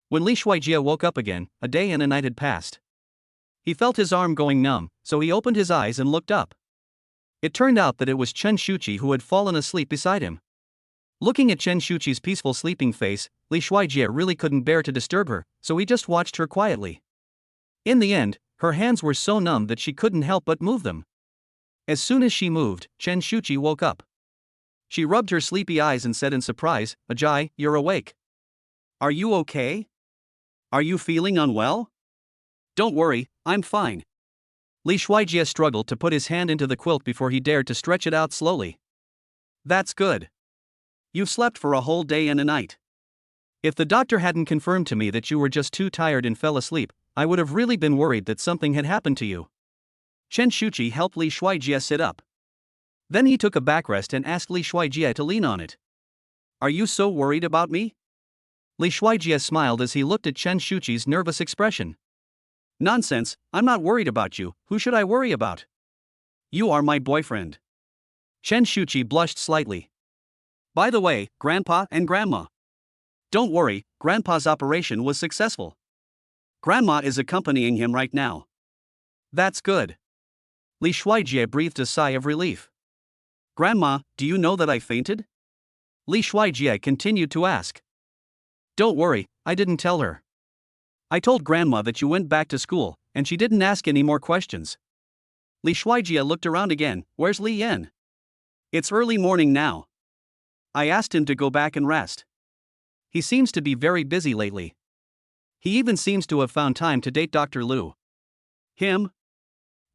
When Li Shuijie woke up again, a day and a night had passed. He felt his arm going numb, so he opened his eyes and looked up. It turned out that it was Chen Shuchi who had fallen asleep beside him. Looking at Chen Shuchi's peaceful sleeping face, Li Shuijie really couldn't bear to disturb her, so he just watched her quietly. In the end, her hands were so numb that she couldn't help but move them. As soon as she moved, Chen Shuchi woke up. She rubbed her sleepy eyes and said in surprise, Ajay, you're awake. Are you okay? Are you feeling unwell? Don't worry, I'm fine. Li Shuijie struggled to put his hand into the quilt before he dared to stretch it out slowly. That's good. You've slept for a whole day and a night. If the doctor hadn't confirmed to me that you were just too tired and fell asleep, I would have really been worried that something had happened to you. Chen Shuchi helped Li Shuijie sit up. Then he took a backrest and asked Li Shuijie to lean on it. Are you so worried about me? Li Shuijie smiled as he looked at Chen Shuchi's nervous expression. Nonsense, I'm not worried about you, who should I worry about? You are my boyfriend. Chen Shuchi blushed slightly. By the way, Grandpa and Grandma. Don't worry, Grandpa's operation was successful. Grandma is accompanying him right now. That's good. Li Shuijie breathed a sigh of relief. Grandma, do you know that I fainted? Li Shuijie continued to ask. Don't worry, I didn't tell her. I told Grandma that you went back to school, and she didn't ask any more questions. Li Shuijie looked around again. Where's Li Yan? It's early morning now. I asked him to go back and rest. He seems to be very busy lately. He even seems to have found time to date Dr. Lu. Him?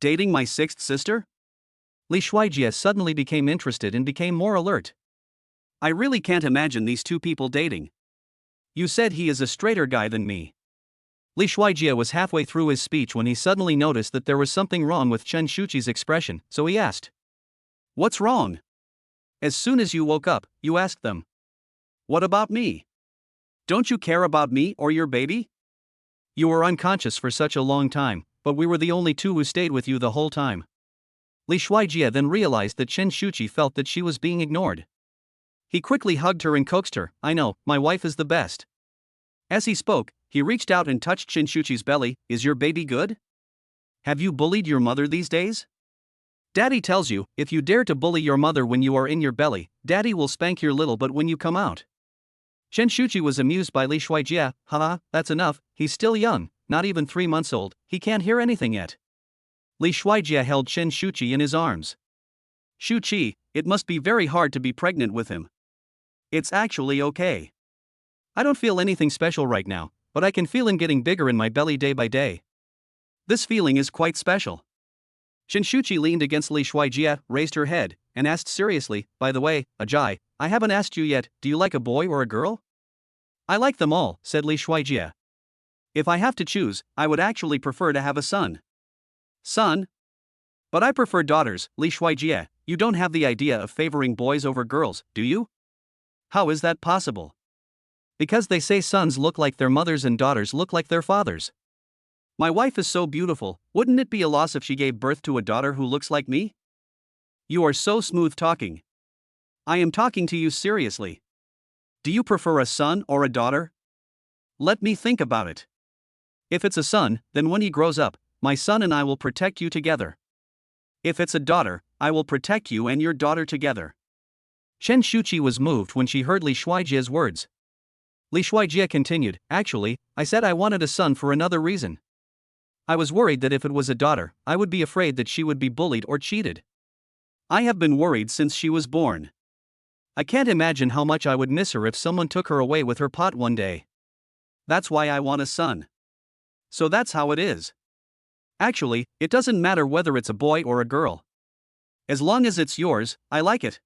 Dating my sixth sister? Li Shuijie suddenly became interested and became more alert. I really can't imagine these two people dating. You said he is a straighter guy than me. Li Shuijie was halfway through his speech when he suddenly noticed that there was something wrong with Chen Shuchi's expression, so he asked. What's wrong? As soon as you woke up, you asked them. What about me? Don't you care about me or your baby? You were unconscious for such a long time, but we were the only two who stayed with you the whole time. Li Shuijie then realized that Chen Shuchi felt that she was being ignored. He quickly hugged her and coaxed her. I know, my wife is the best. As he spoke, he reached out and touched Chen Shuchi's belly. Is your baby good? Have you bullied your mother these days? Daddy tells you, if you dare to bully your mother when you are in your belly, Daddy will spank your little butt when you come out. Chen Shuchi was amused by Li Shuijie. Haha, that's enough, he's still young, not even 3 months old, he can't hear anything yet. Li Shuijie held Chen Shuchi in his arms. Shuchi, it must be very hard to be pregnant with him. It's actually okay. I don't feel anything special right now, but I can feel him getting bigger in my belly day by day. This feeling is quite special. Chen Shuchi leaned against Li Shuijie, raised her head, and asked seriously, by the way, Ajay, I haven't asked you yet, do you like a boy or a girl? I like them all, said Li Shuijie. If I have to choose, I would actually prefer to have a son. Son? But I prefer daughters, Li Shuijie, you don't have the idea of favoring boys over girls, do you? How is that possible? Because they say sons look like their mothers and daughters look like their fathers. My wife is so beautiful, wouldn't it be a loss if she gave birth to a daughter who looks like me? You are so smooth talking. I am talking to you seriously. Do you prefer a son or a daughter? Let me think about it. If it's a son, then when he grows up, my son and I will protect you together. If it's a daughter, I will protect you and your daughter together. Chen Shuchi was moved when she heard Li Shuijie's words. Li Shuijie continued, actually, I said I wanted a son for another reason. I was worried that if it was a daughter, I would be afraid that she would be bullied or cheated. I have been worried since she was born. I can't imagine how much I would miss her if someone took her away with her pot one day. That's why I want a son. So that's how it is. Actually, it doesn't matter whether it's a boy or a girl. As long as it's yours, I like it.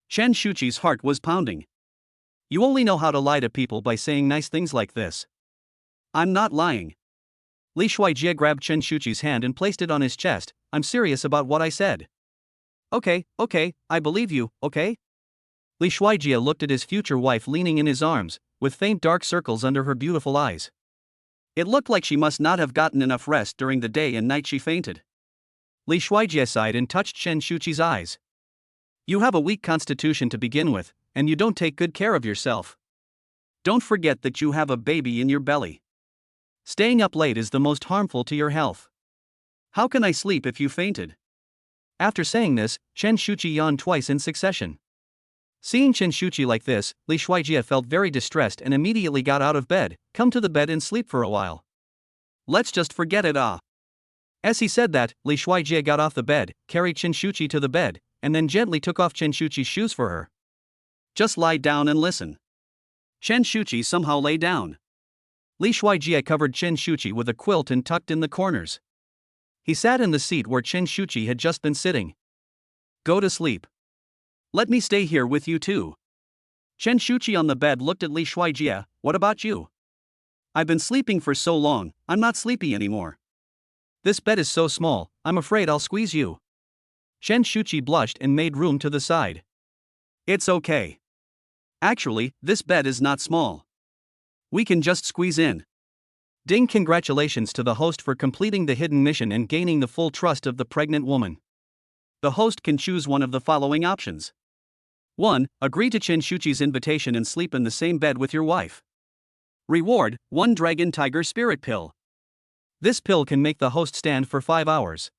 Chen Shuchi's heart was pounding. You only know how to lie to people by saying nice things like this. I'm not lying. Li Shuijie grabbed Chen Shuchi's hand and placed it on his chest. I'm serious about what I said. Okay, I believe you, okay? Li Shuijie looked at his future wife leaning in his arms, with faint dark circles under her beautiful eyes. It looked like she must not have gotten enough rest during the day and night she fainted. Li Shuijie sighed and touched Chen Shuchi's eyes. You have a weak constitution to begin with, and you don't take good care of yourself. Don't forget that you have a baby in your belly. Staying up late is the most harmful to your health. How can I sleep if you fainted? After saying this, Chen Shuchi yawned twice in succession. Seeing Chen Shuchi like this, Li Shuijie felt very distressed and immediately got out of bed. Come to the bed and sleep for a while. Let's just forget it. As he said that, Li Shuijie got off the bed, carried Chen Shuchi to the bed, and then gently took off Chen Shuchi's shoes for her. Just lie down and listen. Chen Shuchi somehow lay down. Li Shuijie covered Chen Shuchi with a quilt and tucked in the corners. He sat in the seat where Chen Shuchi had just been sitting. Go to sleep. Let me stay here with you too. Chen Shuchi on the bed looked at Li Shuijie. What about you? I've been sleeping for so long, I'm not sleepy anymore. This bed is so small, I'm afraid I'll squeeze you. Chen Shuchi blushed and made room to the side. It's okay. Actually, this bed is not small. We can just squeeze in. Ding! Congratulations to the host for completing the hidden mission and gaining the full trust of the pregnant woman. The host can choose one of the following options. 1. Agree to Chen Shuchi's invitation and sleep in the same bed with your wife. Reward, 1 Dragon Tiger Spirit Pill. This pill can make the host stand for 5 hours.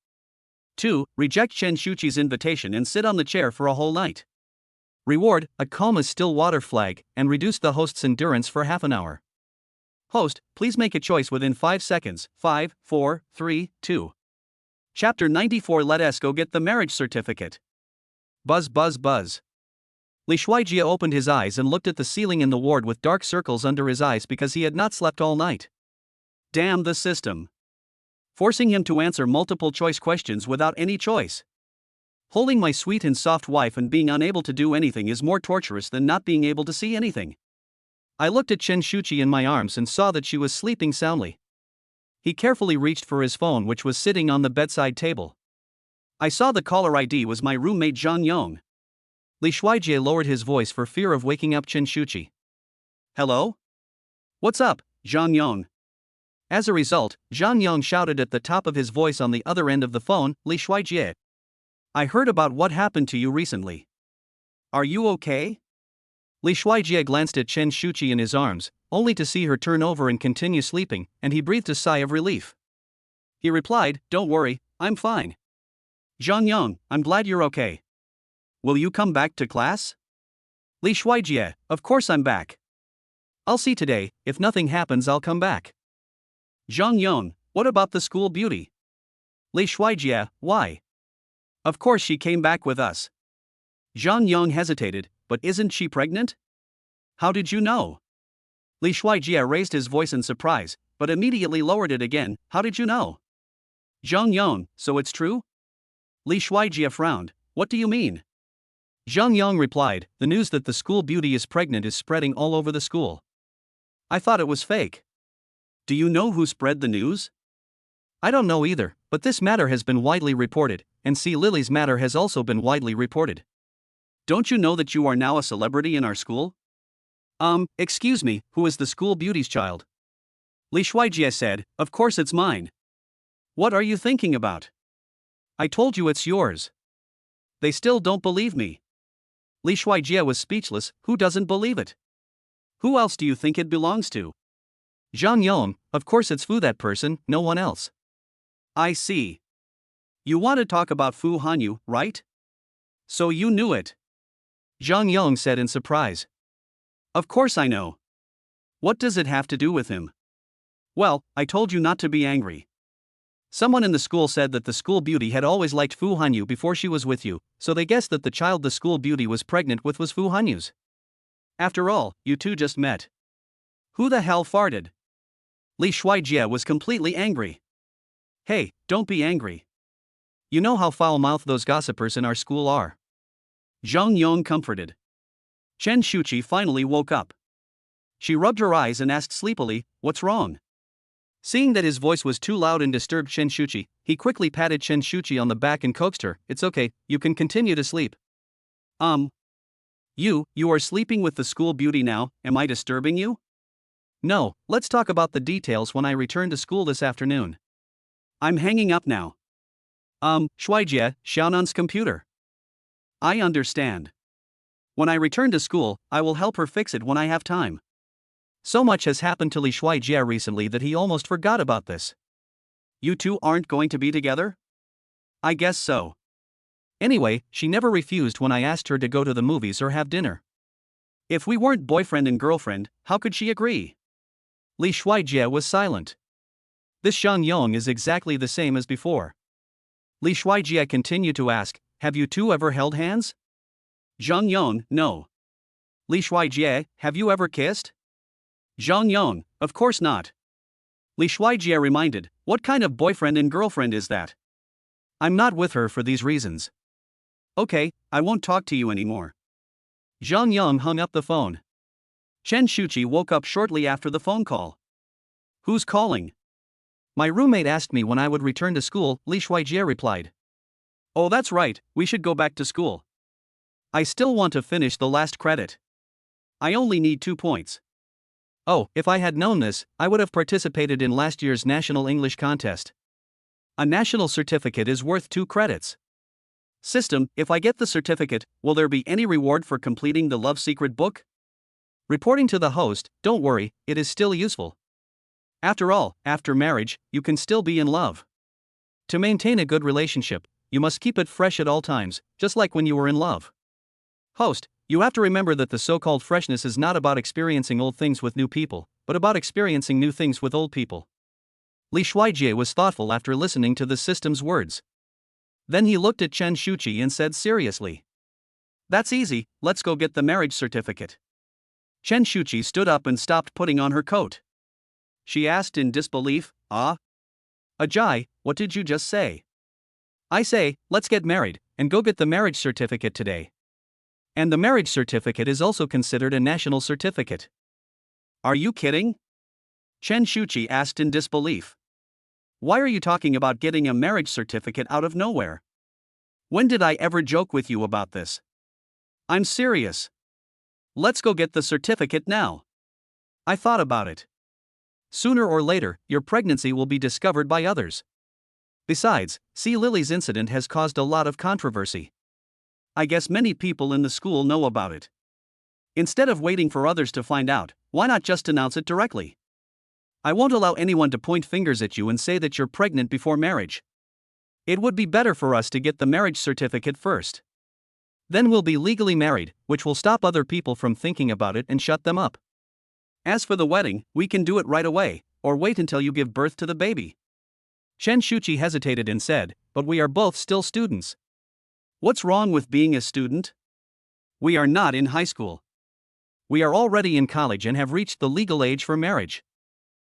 2. Reject Chen Shuchi's invitation and sit on the chair for a whole night. Reward, a calm as still water flag, and reduce the host's endurance for half an hour. Host, please make a choice within 5 seconds. 5, 4, 3, 2. Chapter 94. Let us go get the marriage certificate. Buzz buzz buzz. Li Shuijie opened his eyes and looked at the ceiling in the ward with dark circles under his eyes because he had not slept all night. Damn the system. Forcing him to answer multiple choice questions without any choice. Holding my sweet and soft wife and being unable to do anything is more torturous than not being able to see anything. I looked at Chen Shuchi in my arms and saw that she was sleeping soundly. He carefully reached for his phone, which was sitting on the bedside table. I saw the caller ID was my roommate Zhang Yong. Li Shuijie lowered his voice for fear of waking up Chen Shuchi. Hello? What's up, Zhang Yong? As a result, Zhang Yong shouted at the top of his voice on the other end of the phone, Li Shuijie. I heard about what happened to you recently. Are you okay? Li Shuijie glanced at Chen Shuchi in his arms, only to see her turn over and continue sleeping, and he breathed a sigh of relief. He replied, Don't worry, I'm fine. Zhang Yong, I'm glad you're okay. Will you come back to class? Li Shuijie, of course I'm back. I'll see today, if nothing happens I'll come back. Zhang Yong, what about the school beauty? Li Shuijie, why? Of course she came back with us. Zhang Yong hesitated, but isn't she pregnant? How did you know? Li Shuijie raised his voice in surprise, but immediately lowered it again. How did you know? Zhang Yong, so it's true? Li Shuijie frowned. What do you mean? Zhang Yong replied, the news that the school beauty is pregnant is spreading all over the school. I thought it was fake. Do you know who spread the news? I don't know either, but this matter has been widely reported, and see Lily's matter has also been widely reported. Don't you know that you are now a celebrity in our school? Excuse me, who is the school beauty's child? Li Shuijie said, Of course it's mine. What are you thinking about? I told you it's yours. They still don't believe me. Li Shuijie was speechless. Who doesn't believe it? Who else do you think it belongs to? Zhang Yong, of course it's Fu, that person, no one else. I see. You want to talk about Fu Hanyu, right? So you knew it. Zhang Yong said in surprise. Of course I know. What does it have to do with him? Well, I told you not to be angry. Someone in the school said that the school beauty had always liked Fu Hanyu before she was with you, so they guessed that the child the school beauty was pregnant with was Fu Hanyu's. After all, you two just met. Who the hell farted? Li Shuijie was completely angry. Hey, don't be angry. You know how foul-mouthed those gossipers in our school are. Zhang Yong comforted. Chen Shuchi finally woke up. She rubbed her eyes and asked sleepily, What's wrong? Seeing that his voice was too loud and disturbed Chen Shuchi, he quickly patted Chen Shuchi on the back and coaxed her, It's okay, you can continue to sleep. You are sleeping with the school beauty now, am I disturbing you? No, let's talk about the details when I return to school this afternoon. I'm hanging up now. Shuijie, Xiaonan's computer. I understand. When I return to school, I will help her fix it when I have time. So much has happened to Li Shuijie recently that he almost forgot about this. You two aren't going to be together? I guess so. Anyway, she never refused when I asked her to go to the movies or have dinner. If we weren't boyfriend and girlfriend, how could she agree? Li Shuijie was silent. This Zhang Yong is exactly the same as before. Li Shuijie continued to ask, Have you two ever held hands? Zhang Yong, no. Li Shuijie, have you ever kissed? Zhang Yong, of course not. Li Shuijie reminded, What kind of boyfriend and girlfriend is that? I'm not with her for these reasons. Okay, I won't talk to you anymore. Zhang Yong hung up the phone. Chen Shuchi woke up shortly after the phone call. Who's calling? My roommate asked me when I would return to school, Li Shuijie replied. Oh, that's right, we should go back to school. I still want to finish the last credit. I only need 2 points. Oh, if I had known this, I would have participated in last year's National English Contest. A national certificate is worth 2 credits. System, if I get the certificate, will there be any reward for completing the Love Secret book? Reporting to the host, don't worry, it is still useful. After all, after marriage, you can still be in love. To maintain a good relationship, you must keep it fresh at all times, just like when you were in love. Host, you have to remember that the so-called freshness is not about experiencing old things with new people, but about experiencing new things with old people. Li Shuijie was thoughtful after listening to the system's words. Then he looked at Chen Shuchi and said seriously, "That's easy, let's go get the marriage certificate." Chen Shuchi stood up and stopped putting on her coat. She asked in disbelief, Ajay, what did you just say?" "I say, let's get married, and go get the marriage certificate today. And the marriage certificate is also considered a national certificate." "Are you kidding?" Chen Shuchi asked in disbelief. "Why are you talking about getting a marriage certificate out of nowhere? When did I ever joke with you about this? I'm serious. Let's go get the certificate now. I thought about it. Sooner or later, your pregnancy will be discovered by others. Besides, see, Lily's incident has caused a lot of controversy. I guess many people in the school know about it. Instead of waiting for others to find out, why not just announce it directly? I won't allow anyone to point fingers at you and say that you're pregnant before marriage. It would be better for us to get the marriage certificate first. Then we'll be legally married, which will stop other people from thinking about it and shut them up. As for the wedding, we can do it right away, or wait until you give birth to the baby." Chen Shuchi hesitated and said, "But we are both still students." "What's wrong with being a student? We are not in high school. We are already in college and have reached the legal age for marriage.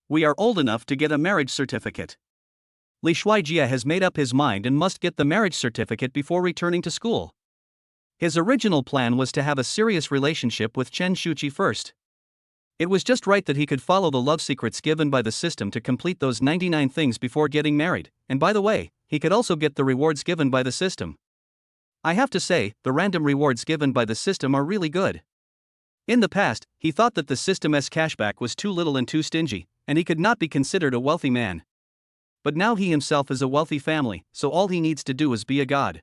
We are old enough to get a marriage certificate." Li Shuijie has made up his mind and must get the marriage certificate before returning to school. His original plan was to have a serious relationship with Chen Shuchi first. It was just right that he could follow the love secrets given by the system to complete those 99 things before getting married, and by the way, he could also get the rewards given by the system. I have to say, the random rewards given by the system are really good. In the past, he thought that the system's cashback was too little and too stingy, and he could not be considered a wealthy man. But now he himself is a wealthy family, so all he needs to do is be a god.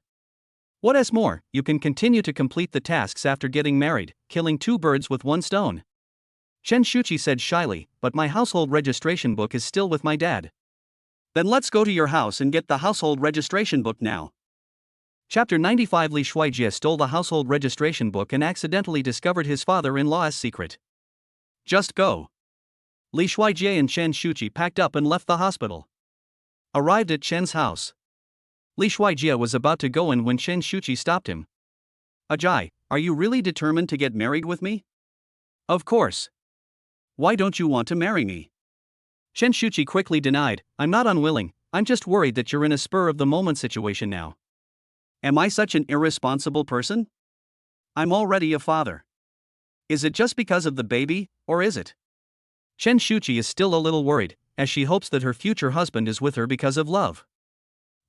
What is more, you can continue to complete the tasks after getting married, killing two birds with one stone. Chen Shuchi said shyly, "But my household registration book is still with my dad." "Then let's go to your house and get the household registration book now." Chapter 95. Li Shuijie stole the household registration book and accidentally discovered his father-in-law's secret. Just go. Li Shuijie and Chen Shuchi packed up and left the hospital. Arrived at Chen's house. Li Shuijie was about to go in when Chen Shuchi stopped him. "Ajay, are you really determined to get married with me?" "Of course. Why don't you want to marry me?" Chen Shuchi quickly denied, "I'm not unwilling, I'm just worried that you're in a spur-of-the-moment situation now." "Am I such an irresponsible person? I'm already a father. Is it just because of the baby, or is it?" Chen Shuchi is still a little worried, as she hopes that her future husband is with her because of love.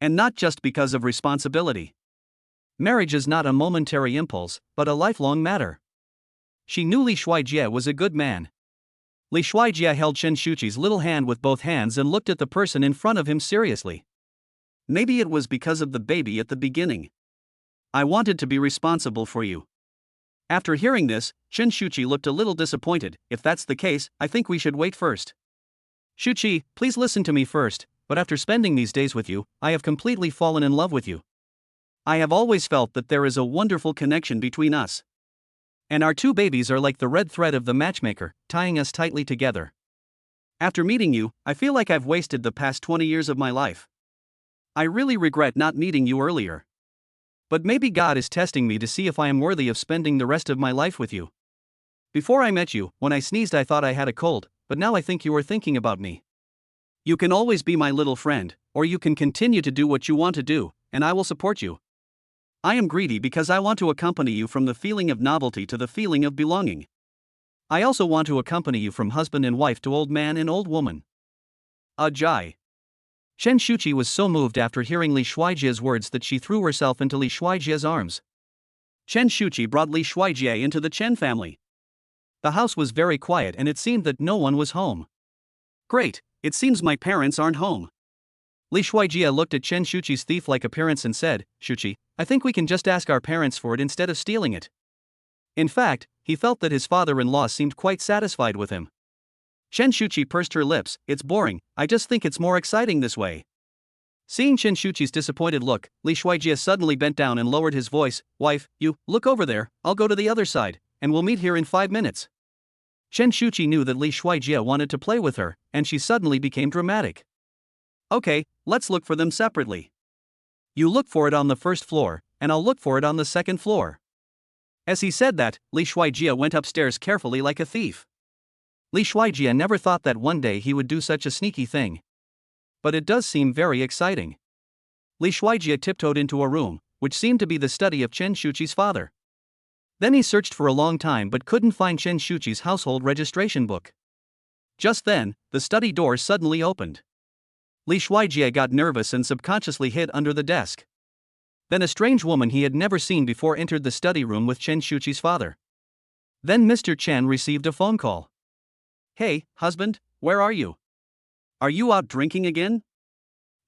And not just because of responsibility. Marriage is not a momentary impulse, but a lifelong matter. She knew Li Shuijie was a good man. Li Shuijie held Chen Shuchi's little hand with both hands and looked at the person in front of him seriously. "Maybe it was because of the baby at the beginning. I wanted to be responsible for you." After hearing this, Chen Shuchi looked a little disappointed. "If that's the case, I think we should wait first." "Shuchi, please listen to me first, but after spending these days with you, I have completely fallen in love with you. I have always felt that there is a wonderful connection between us. And our two babies are like the red thread of the matchmaker, tying us tightly together. After meeting you, I feel like I've wasted the past 20 years of my life. I really regret not meeting you earlier. But maybe God is testing me to see if I am worthy of spending the rest of my life with you. Before I met you, when I sneezed I thought I had a cold, but now I think you are thinking about me. You can always be my little friend, or you can continue to do what you want to do, and I will support you. I am greedy because I want to accompany you from the feeling of novelty to the feeling of belonging. I also want to accompany you from husband and wife to old man and old woman." Ajay. Chen Shuchi was so moved after hearing Li Shuijie's words that she threw herself into Li Shuijie's arms. Chen Shuchi brought Li Shuijie into the Chen family. The house was very quiet and it seemed that no one was home. "Great, it seems my parents aren't home." Li Shuijie looked at Chen Shuchi's thief-like appearance and said, "Shuchi, I think we can just ask our parents for it instead of stealing it." In fact, he felt that his father-in-law seemed quite satisfied with him. Chen Shuchi pursed her lips, "It's boring, I just think it's more exciting this way." Seeing Chen Shuchi's disappointed look, Li Shuijie suddenly bent down and lowered his voice, "Wife, you, look over there, I'll go to the other side, and we'll meet here in 5 minutes. Chen Shuchi knew that Li Shuijie wanted to play with her, and she suddenly became dramatic. Okay, let's look for them separately. You look for it on the first floor, and I'll look for it on the second floor. As he said that, Li Shuijie went upstairs carefully like a thief. Li Shuijie never thought that one day he would do such a sneaky thing. But it does seem very exciting. Li Shuijie tiptoed into a room, which seemed to be the study of Chen Shuchi's father. Then he searched for a long time but couldn't find Chen Shuchi's household registration book. Just then, the study door suddenly opened. Li Shuijie got nervous and subconsciously hid under the desk. Then a strange woman he had never seen before entered the study room with Chen Shuchi's father. Then Mr. Chen received a phone call. Hey, husband, where are you? Are you out drinking again?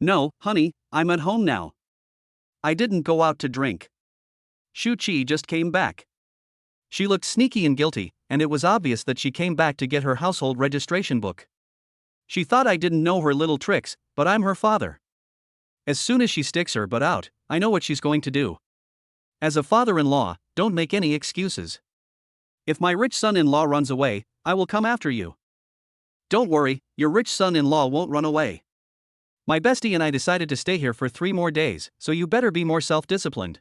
No, honey, I'm at home now. I didn't go out to drink. Shuchi just came back. She looked sneaky and guilty, and it was obvious that she came back to get her household registration book. She thought I didn't know her little tricks, but I'm her father. As soon as she sticks her butt out, I know what she's going to do. As a father-in-law, don't make any excuses. If my rich son-in-law runs away, I will come after you. Don't worry, your rich son-in-law won't run away. My bestie and I decided to stay here for 3 more days, so you better be more self-disciplined.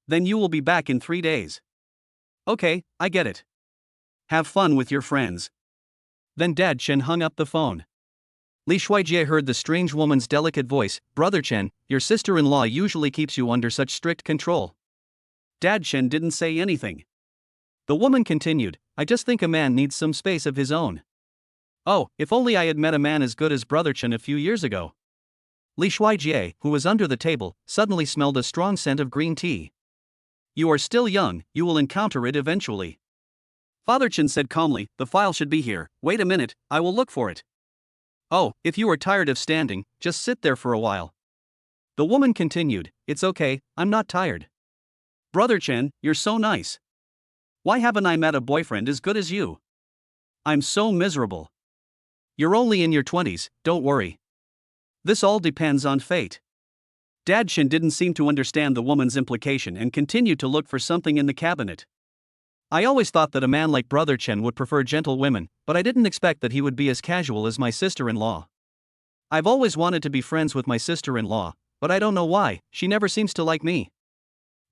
Then you will be back in 3 days. Okay, I get it. Have fun with your friends. Then Dad Chen hung up the phone. Li Shuijie heard the strange woman's delicate voice, Brother Chen, your sister-in-law usually keeps you under such strict control. Dad Chen didn't say anything. The woman continued, I just think a man needs some space of his own. Oh, if only I had met a man as good as Brother Chen a few years ago. Li Shuijie, who was under the table, suddenly smelled a strong scent of green tea. You are still young, you will encounter it eventually. Father Chen said calmly, the file should be here, wait a minute, I will look for it. Oh, if you are tired of standing, just sit there for a while. The woman continued, it's okay, I'm not tired. Brother Chen, you're so nice. Why haven't I met a boyfriend as good as you? I'm so miserable. You're only in your 20s, don't worry. This all depends on fate. Dad Chen didn't seem to understand the woman's implication and continued to look for something in the cabinet. I always thought that a man like Brother Chen would prefer gentle women, but I didn't expect that he would be as casual as my sister-in-law. I've always wanted to be friends with my sister-in-law, but I don't know why, she never seems to like me.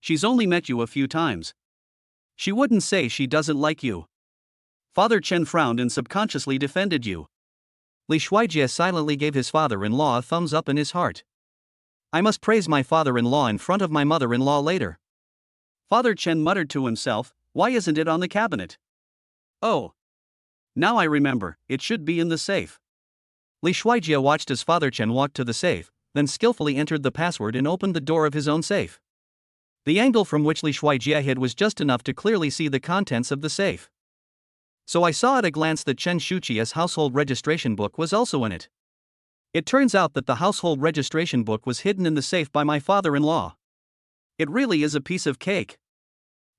She's only met you a few times. She wouldn't say she doesn't like you. Father Chen frowned and subconsciously defended you. Li Shuijie silently gave his father-in-law a thumbs up in his heart. I must praise my father-in-law in front of my mother-in-law later. Father Chen muttered to himself, why isn't it on the cabinet? Oh. Now I remember, it should be in the safe. Li Shuijie watched as Father Chen walked to the safe, then skillfully entered the password and opened the door of his own safe. The angle from which Li Shuijie hid was just enough to clearly see the contents of the safe. So I saw at a glance that Chen Shuchi's household registration book was also in it. It turns out that the household registration book was hidden in the safe by my father-in-law. It really is a piece of cake.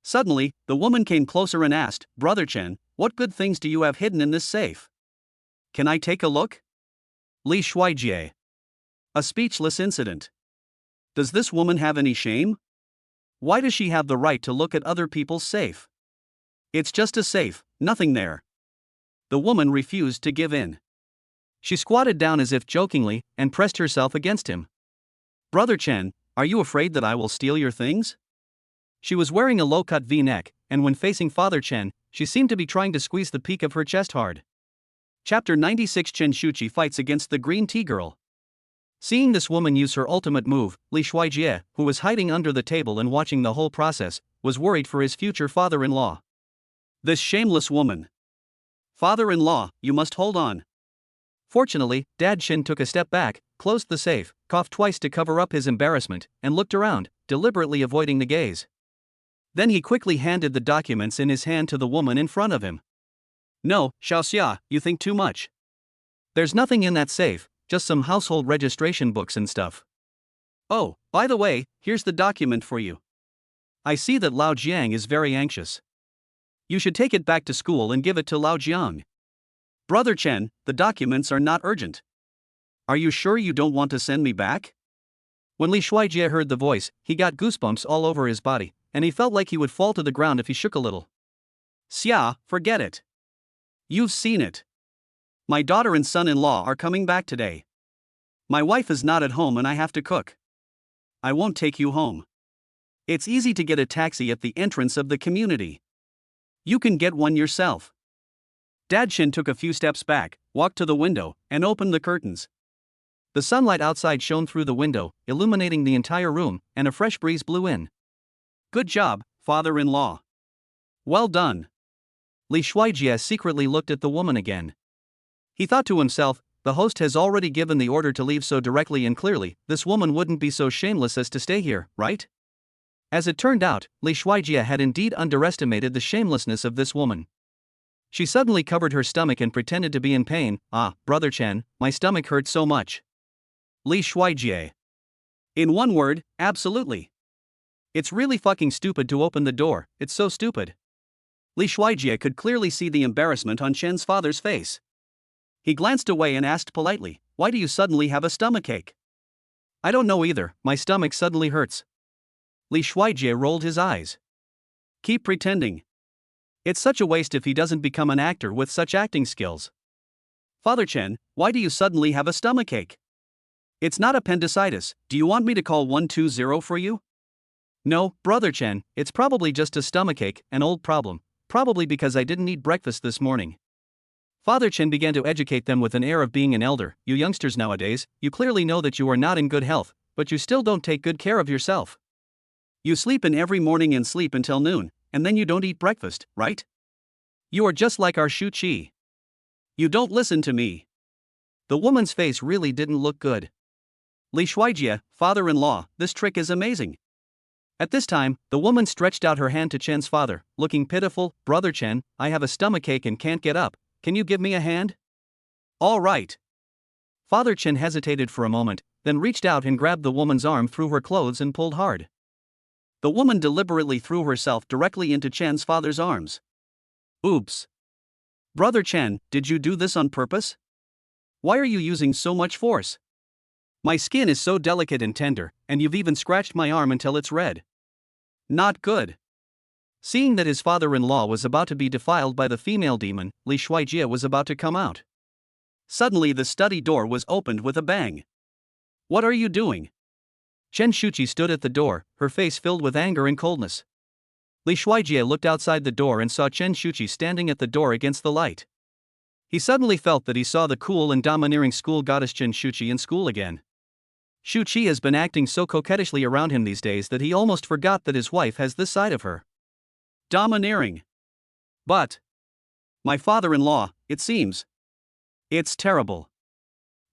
Suddenly, the woman came closer and asked, Brother Chen, what good things do you have hidden in this safe? Can I take a look? Li Shuijie. A speechless incident. Does this woman have any shame? Why does she have the right to look at other people's safe? It's just a safe, nothing there. The woman refused to give in. She squatted down as if jokingly, and pressed herself against him. Brother Chen, are you afraid that I will steal your things? She was wearing a low-cut V-neck, and when facing Father Chen, she seemed to be trying to squeeze the peak of her chest hard. Chapter 96 Chen Shuchi fights against the green tea girl. Seeing this woman use her ultimate move, Li Shuijie, who was hiding under the table and watching the whole process, was worried for his future father-in-law. This shameless woman. Father-in-law, you must hold on. Fortunately, Dad Chen took a step back, closed the safe, coughed twice to cover up his embarrassment, and looked around, deliberately avoiding the gaze. Then he quickly handed the documents in his hand to the woman in front of him. No, Xiaoxia, you think too much. There's nothing in that safe, just some household registration books and stuff. Oh, by the way, here's the document for you. I see that Lao Jiang is very anxious. You should take it back to school and give it to Lao Jiang. Brother Chen, the documents are not urgent. Are you sure you don't want to send me back? When Li Shuijie heard the voice, he got goosebumps all over his body, and he felt like he would fall to the ground if he shook a little. Xia, forget it. You've seen it. My daughter and son-in-law are coming back today. My wife is not at home and I have to cook. I won't take you home. It's easy to get a taxi at the entrance of the community. You can get one yourself. Dad Chen took a few steps back, walked to the window, and opened the curtains. The sunlight outside shone through the window, illuminating the entire room, and a fresh breeze blew in. Good job, father-in-law. Well done. Li Shuijie secretly looked at the woman again. He thought to himself, the host has already given the order to leave so directly and clearly, this woman wouldn't be so shameless as to stay here, right? As it turned out, Li Shuijie had indeed underestimated the shamelessness of this woman. She suddenly covered her stomach and pretended to be in pain. Brother Chen, my stomach hurts so much. Li Shuijie. In one word, absolutely. It's really fucking stupid to open the door, it's so stupid. Li Shuijie could clearly see the embarrassment on Chen's father's face. He glanced away and asked politely, why do you suddenly have a stomachache? I don't know either, my stomach suddenly hurts. Li Shuijie rolled his eyes. Keep pretending. It's such a waste if he doesn't become an actor with such acting skills. Father Chen, why do you suddenly have a stomachache? It's not appendicitis, do you want me to call 120 for you? No, Brother Chen, it's probably just a stomachache, an old problem, probably because I didn't eat breakfast this morning. Father Chen began to educate them with an air of being an elder. You youngsters nowadays, you clearly know that you are not in good health, but you still don't take good care of yourself. You sleep in every morning and sleep until noon, and then you don't eat breakfast, right? You are just like our Shuchi. You don't listen to me. The woman's face really didn't look good. Li Shuijie, father-in-law, this trick is amazing. At this time, the woman stretched out her hand to Chen's father, looking pitiful. Brother Chen, I have a stomachache and can't get up, can you give me a hand? All right. Father Chen hesitated for a moment, then reached out and grabbed the woman's arm through her clothes and pulled hard. The woman deliberately threw herself directly into Chen's father's arms. Oops. Brother Chen, did you do this on purpose? Why are you using so much force? My skin is so delicate and tender, and you've even scratched my arm until it's red. Not good. Seeing that his father-in-law was about to be defiled by the female demon, Li Shuijie was about to come out. Suddenly the study door was opened with a bang. What are you doing? Chen Shuchi stood at the door, her face filled with anger and coldness. Li Shuijie looked outside the door and saw Chen Shuchi standing at the door against the light. He suddenly felt that he saw the cool and domineering school goddess Chen Shuchi in school again. Shuchi has been acting so coquettishly around him these days that he almost forgot that his wife has this side of her. Domineering. But my father-in-law, it seems. It's terrible.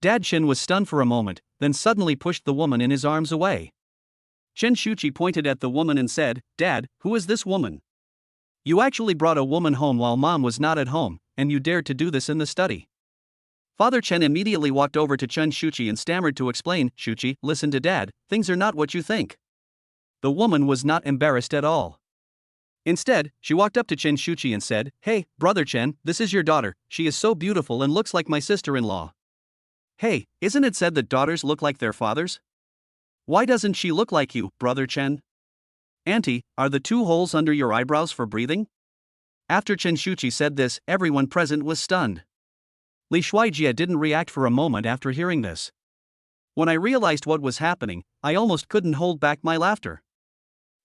Dad Chen was stunned for a moment, then suddenly pushed the woman in his arms away. Chen Shuchi pointed at the woman and said, Dad, who is this woman? You actually brought a woman home while mom was not at home, and you dared to do this in the study. Father Chen immediately walked over to Chen Shuchi and stammered to explain, Shuchi, listen to Dad, things are not what you think. The woman was not embarrassed at all. Instead, she walked up to Chen Shuchi and said, Hey, Brother Chen, this is your daughter, she is so beautiful and looks like my sister-in-law. Hey, isn't it said that daughters look like their fathers? Why doesn't she look like you, Brother Chen? Auntie, are the two holes under your eyebrows for breathing? After Chen Shuchi said this, everyone present was stunned. Li Shuijie didn't react for a moment after hearing this. When I realized what was happening, I almost couldn't hold back my laughter.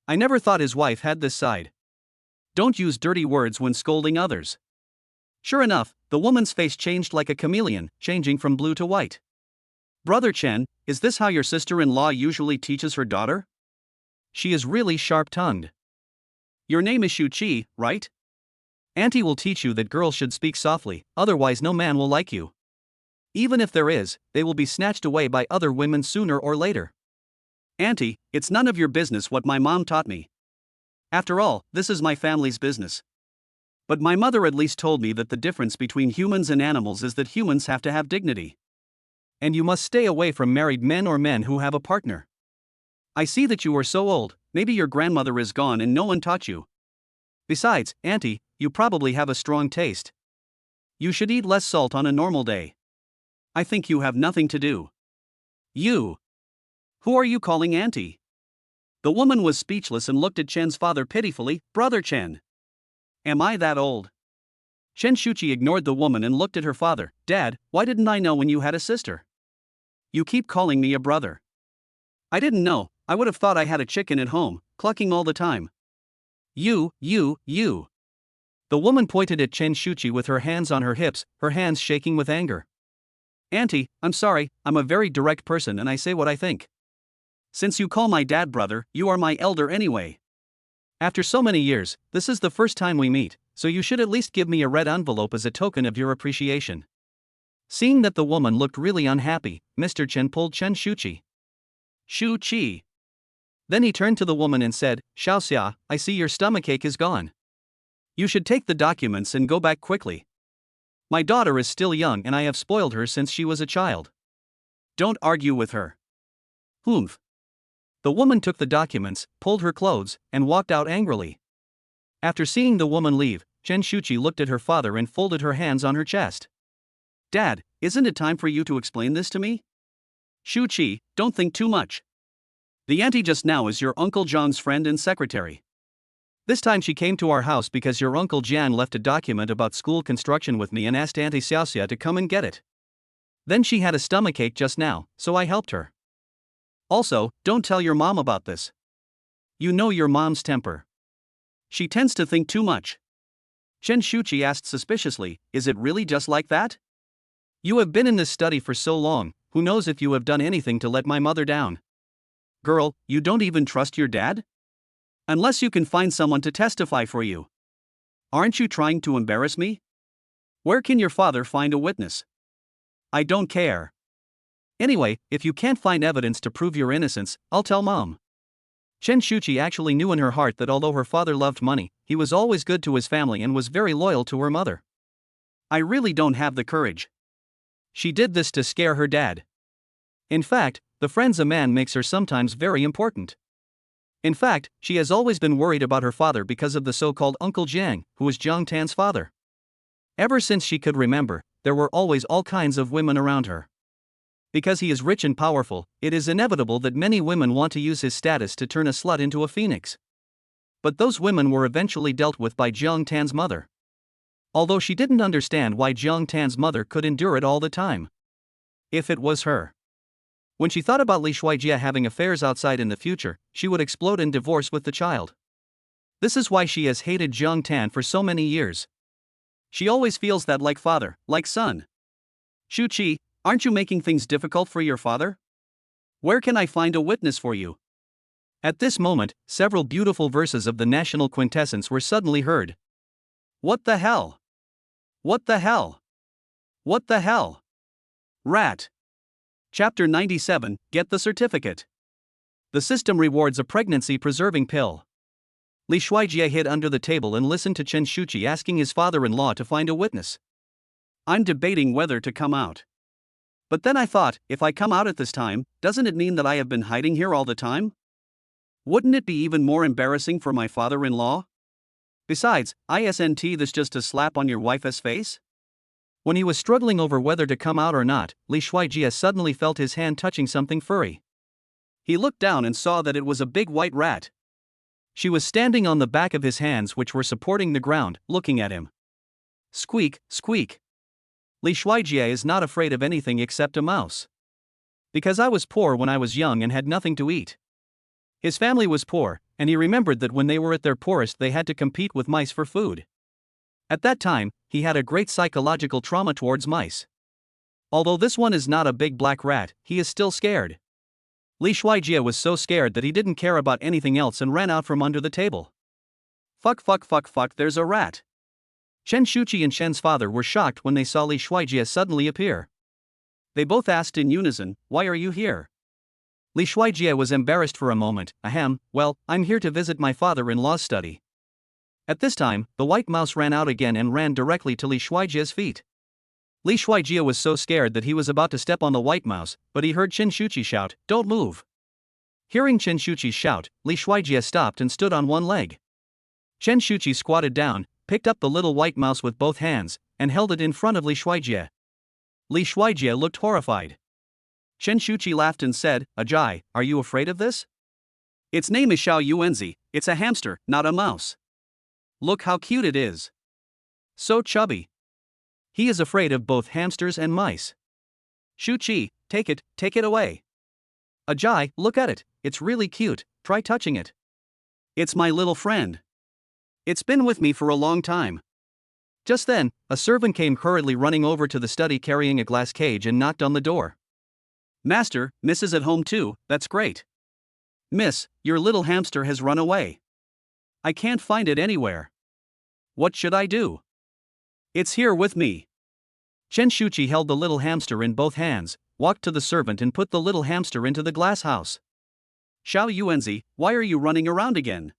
I never thought his wife had this side. Don't use dirty words when scolding others. Sure enough, the woman's face changed like a chameleon, changing from blue to white. Brother Chen, is this how your sister-in-law usually teaches her daughter? She is really sharp-tongued. Your name is Shuchi, right? Auntie will teach you that girls should speak softly, otherwise no man will like you. Even if there is, they will be snatched away by other women sooner or later. Auntie, it's none of your business what my mom taught me. After all, this is my family's business. But my mother at least told me that the difference between humans and animals is that humans have to have dignity. And you must stay away from married men or men who have a partner. I see that you are so old, maybe your grandmother is gone and no one taught you. Besides, Auntie, you probably have a strong taste. You should eat less salt on a normal day. I think you have nothing to do. You. Who are you calling Auntie? The woman was speechless and looked at Chen's father pitifully. Brother Chen. Am I that old? Chen Shuchi ignored the woman and looked at her father. Dad, why didn't I know when you had a sister? You keep calling me a brother. I didn't know, I would have thought I had a chicken at home, clucking all the time. You. The woman pointed at Chen Shuchi with her hands on her hips, her hands shaking with anger. Auntie, I'm sorry, I'm a very direct person and I say what I think. Since you call my dad brother, you are my elder anyway. After so many years, this is the first time we meet, so you should at least give me a red envelope as a token of your appreciation. Seeing that the woman looked really unhappy, Mr. Chen pulled Chen Shuchi. Shuchi. Then he turned to the woman and said, Xiaoxia, I see your stomachache is gone. You should take the documents and go back quickly. My daughter is still young and I have spoiled her since she was a child. Don't argue with her. Humph. The woman took the documents, pulled her clothes, and walked out angrily. After seeing the woman leave, Chen Shuchi looked at her father and folded her hands on her chest. Dad, isn't it time for you to explain this to me? Shuchi, don't think too much. The auntie just now is your Uncle Zhang's friend and secretary. This time she came to our house because your Uncle Jian left a document about school construction with me and asked Auntie Xiaoxia to come and get it. Then she had a stomachache just now, so I helped her. Also, don't tell your mom about this. You know your mom's temper. She tends to think too much. Chen Shuchi asked suspiciously, is it really just like that? You have been in this study for so long, who knows if you have done anything to let my mother down? Girl, you don't even trust your dad? Unless you can find someone to testify for you. Aren't you trying to embarrass me? Where can your father find a witness? I don't care. Anyway, if you can't find evidence to prove your innocence, I'll tell Mom. Chen Shuchi actually knew in her heart that although her father loved money, he was always good to his family and was very loyal to her mother. I really don't have the courage. She did this to scare her dad. In fact, the friends a man makes are sometimes very important. In fact, she has always been worried about her father because of the so-called Uncle Jiang, who was Jiang Tan's father. Ever since she could remember, there were always all kinds of women around her. Because he is rich and powerful, it is inevitable that many women want to use his status to turn a slut into a phoenix. But those women were eventually dealt with by Jiang Tan's mother. Although she didn't understand why Jiang Tan's mother could endure it all the time. If it was her. When she thought about Li Shuijie having affairs outside in the future, she would explode in divorce with the child. This is why she has hated Jiang Tan for so many years. She always feels that like father, like son. Shuchi, aren't you making things difficult for your father? Where can I find a witness for you? At this moment, several beautiful verses of the national quintessence were suddenly heard. What the hell? What the hell? What the hell? Rat. Chapter 97, Get the Certificate. The system rewards a pregnancy-preserving pill. Li Shuijie hid under the table and listened to Chen Shuchi asking his father-in-law to find a witness. I'm debating whether to come out. But then I thought, if I come out at this time, doesn't it mean that I have been hiding here all the time? Wouldn't it be even more embarrassing for my father-in-law? Besides, isn't this just a slap on your wife's face? When he was struggling over whether to come out or not, Li Shuijie suddenly felt his hand touching something furry. He looked down and saw that it was a big white rat. She was standing on the back of his hands which were supporting the ground, looking at him. Squeak, squeak. Li Shuijie is not afraid of anything except a mouse. Because I was poor when I was young and had nothing to eat. His family was poor, and he remembered that when they were at their poorest they had to compete with mice for food. At that time, he had a great psychological trauma towards mice. Although this one is not a big black rat, he is still scared. Li Shuijie was so scared that he didn't care about anything else and ran out from under the table. Fuck, there's a rat. Chen Shuchi and Chen's father were shocked when they saw Li Shuijie suddenly appear. They both asked in unison, why are you here? Li Shuijie was embarrassed for a moment. Well, I'm here to visit my father-in-law's study. At this time, the white mouse ran out again and ran directly to Li Shuijie's feet. Li Shuijie was so scared that he was about to step on the white mouse, but he heard Chen Shuchi shout, "Don't move." Hearing Chen Shuchi's shout, Li Shuijie stopped and stood on one leg. Chen Shuchi squatted down, picked up the little white mouse with both hands, and held it in front of Li Shuijie. Li Shuijie looked horrified. Chen Shuchi laughed and said, "Ajay, are you afraid of this? Its name is Xiao Yuanzi, it's a hamster, not a mouse. Look how cute it is. So chubby. He is afraid of both hamsters and mice. Shuchi, take it away. Ajay, look at it, it's really cute, try touching it. It's my little friend. It's been with me for a long time. Just then, a servant came hurriedly running over to the study carrying a glass cage and knocked on the door. Master, Miss is at home too, that's great. Miss, your little hamster has run away. I can't find it anywhere. What should I do? It's here with me. Chen Shuchi held the little hamster in both hands, walked to the servant and put the little hamster into the glass house. Xiao Yuanzi, why are you running around again?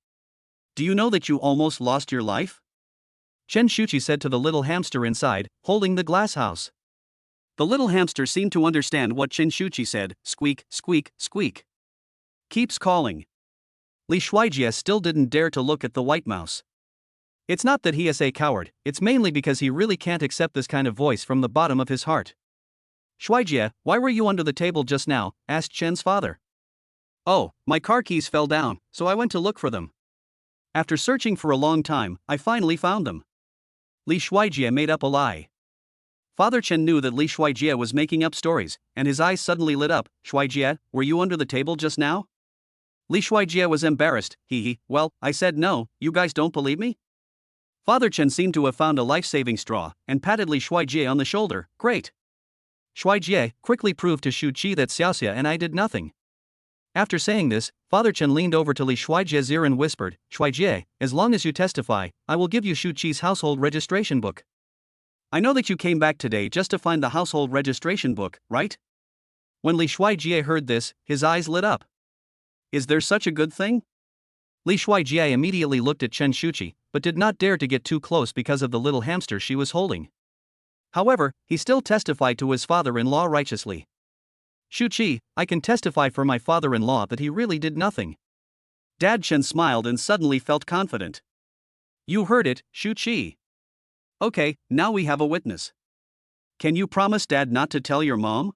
Do you know that you almost lost your life? Chen Shuchi said to the little hamster inside, holding the glass house. The little hamster seemed to understand what Chen Shuchi said, squeak, squeak, squeak. Keeps calling. Li Shuijie still didn't dare to look at the white mouse. It's not that he is a coward, it's mainly because he really can't accept this kind of voice from the bottom of his heart. Shuijie, why were you under the table just now? Asked Chen's father. Oh, my car keys fell down, so I went to look for them. After searching for a long time, I finally found them. Li Shuijie made up a lie. Father Chen knew that Li Shuijie was making up stories, and his eyes suddenly lit up. Shuijie, were you under the table just now? Li Shuijie was embarrassed. Well, I said no, you guys don't believe me? Father Chen seemed to have found a life-saving straw, and patted Li Shuijie on the shoulder. Great. Shuijie quickly proved to Shuchi that Xiaoxia and I did nothing. After saying this, Father Chen leaned over to Li Shuijie's ear and whispered, Shuijie, as long as you testify, I will give you Shuchi's household registration book. I know that you came back today just to find the household registration book, right? When Li Shuijie heard this, his eyes lit up. Is there such a good thing? Li Shuijie immediately looked at Chen Shuchi, but did not dare to get too close because of the little hamster she was holding. However, he still testified to his father-in-law righteously. Shuchi, I can testify for my father-in-law that he really did nothing. Dad Chen smiled and suddenly felt confident. You heard it, Shuchi. Okay, now we have a witness. Can you promise Dad not to tell your mom?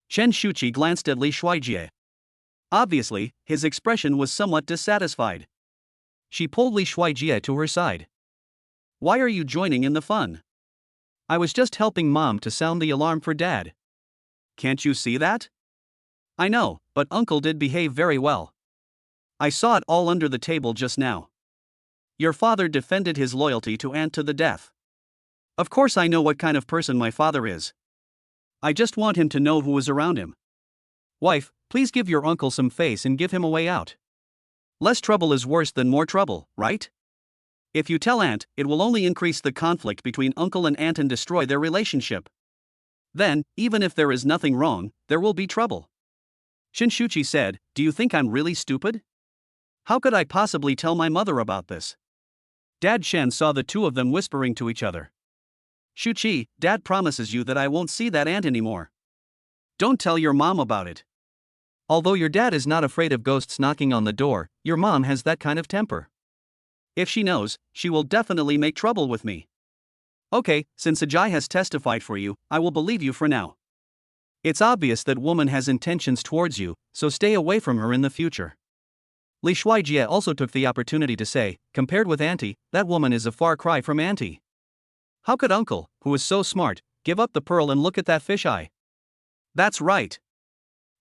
Chen Shuchi glanced at Li Shuijie. Obviously, his expression was somewhat dissatisfied. She pulled Li Shuijie to her side. Why are you joining in the fun? I was just helping Mom to sound the alarm for Dad. Can't you see that? I know, but Uncle did behave very well. I saw it all under the table just now. Your father defended his loyalty to Aunt to the death. Of course I know what kind of person my father is. I just want him to know who was around him. Wife, please give your uncle some face and give him a way out. Less trouble is worse than more trouble, right? If you tell Aunt, it will only increase the conflict between uncle and aunt and destroy their relationship. Then, even if there is nothing wrong, there will be trouble. Shin Shuchi said, do you think I'm really stupid? How could I possibly tell my mother about this? Dad Shen saw the two of them whispering to each other. Shuchi, Dad promises you that I won't see that aunt anymore. Don't tell your mom about it. Although your dad is not afraid of ghosts knocking on the door, your mom has that kind of temper. If she knows, she will definitely make trouble with me. Okay, since Ajay has testified for you, I will believe you for now. It's obvious that woman has intentions towards you, so stay away from her in the future. Li Shuijie also took the opportunity to say, compared with Auntie, that woman is a far cry from Auntie. How could Uncle, who is so smart, give up the pearl and look at that fisheye? That's right.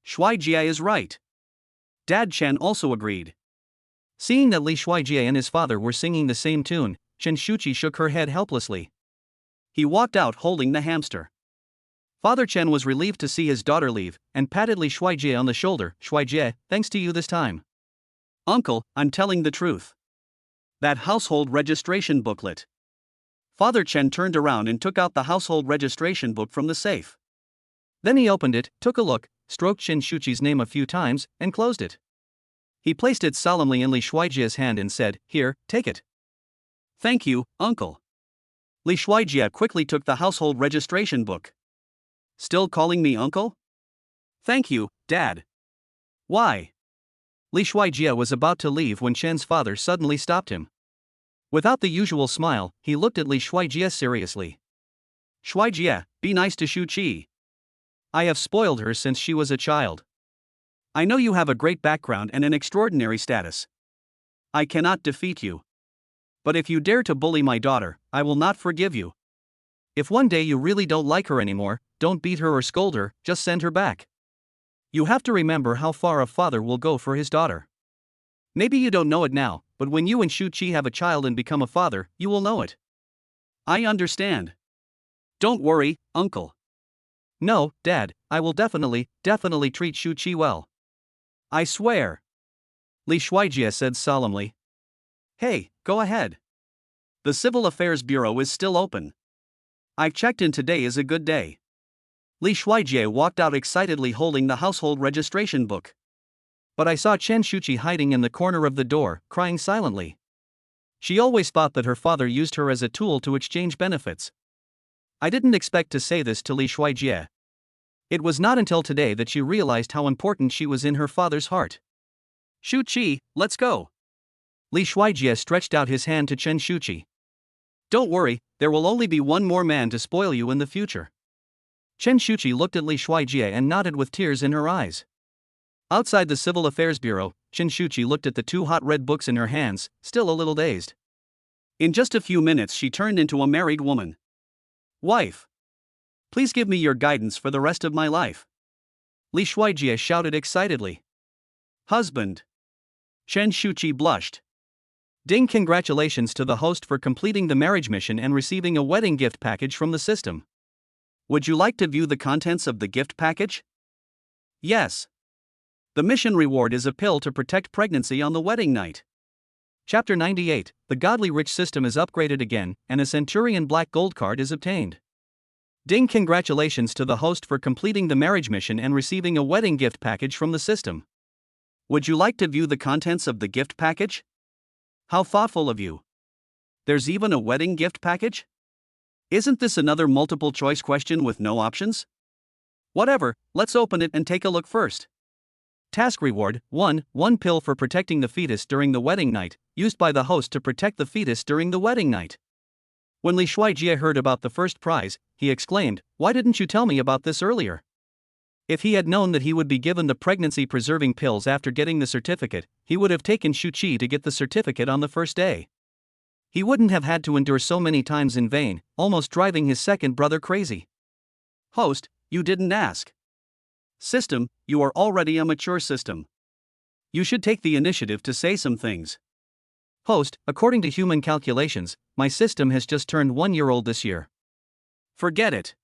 Shuijie is right. Dad Chen also agreed. Seeing that Li Shuijie and his father were singing the same tune, Chen Shuchi shook her head helplessly. He walked out holding the hamster. Father Chen was relieved to see his daughter leave, and patted Li Shuijie on the shoulder. Shuijie, thanks to you this time. Uncle, I'm telling the truth. That household registration booklet. Father Chen turned around and took out the household registration book from the safe. Then he opened it, took a look, stroked Chen Shuchi's name a few times, and closed it. He placed it solemnly in Li Shuijie's hand and said, Here, take it. Thank you, Uncle. Li Shuijie quickly took the household registration book. Still calling me Uncle? Thank you, Dad. Why? Li Shuijie was about to leave when Chen's father suddenly stopped him. Without the usual smile, he looked at Li Shuijie seriously. Shuijie, be nice to Shuchi. I have spoiled her since she was a child. I know you have a great background and an extraordinary status. I cannot defeat you. But if you dare to bully my daughter, I will not forgive you. If one day you really don't like her anymore, don't beat her or scold her, just send her back. You have to remember how far a father will go for his daughter. Maybe you don't know it now, but when you and Shuchi have a child and become a father, you will know it. I understand. Don't worry, uncle. No, Dad, I will definitely treat Shuchi well. I swear. Li Shuijie said solemnly. Hey, go ahead. The Civil Affairs Bureau is still open. I've checked in, today is a good day. Li Shuijie walked out excitedly holding the household registration book. But I saw Chen Shuchi hiding in the corner of the door, crying silently. She always thought that her father used her as a tool to exchange benefits. I didn't expect to say this to Li Shuijie. It was not until today that she realized how important she was in her father's heart. Shuchi, let's go. Li Shuijie stretched out his hand to Chen Shuchi. Don't worry, there will only be one more man to spoil you in the future. Chen Shuchi looked at Li Shuijie and nodded with tears in her eyes. Outside the Civil Affairs Bureau, Chen Shuchi looked at the two hot red books in her hands, still a little dazed. In just a few minutes she turned into a married woman. Wife. Please give me your guidance for the rest of my life. Li Shuijie shouted excitedly. Husband. Chen Shuchi blushed. Ding, congratulations to the host for completing the marriage mission and receiving a wedding gift package from the system. Would you like to view the contents of the gift package? Yes. The mission reward is a pill to protect pregnancy on the wedding night. Chapter 98, the Godly Rich System is upgraded again, and a Centurion Black Gold card is obtained. Ding, congratulations to the host for completing the marriage mission and receiving a wedding gift package from the system. Would you like to view the contents of the gift package? How thoughtful of you. There's even a wedding gift package? Isn't this another multiple choice question with no options? Whatever, let's open it and take a look first. Task reward 1. 1 pill for protecting the fetus during the wedding night, used by the host to protect the fetus during the wedding night. When Li Shuijie heard about the first prize, he exclaimed, "Why didn't you tell me about this earlier?" If he had known that he would be given the pregnancy-preserving pills after getting the certificate, he would have taken Shuchi to get the certificate on the first day. He wouldn't have had to endure so many times in vain, almost driving his second brother crazy. Host, you didn't ask. System, you are already a mature system. You should take the initiative to say some things. Host, according to human calculations, my system has just turned 1 year old this year. Forget it.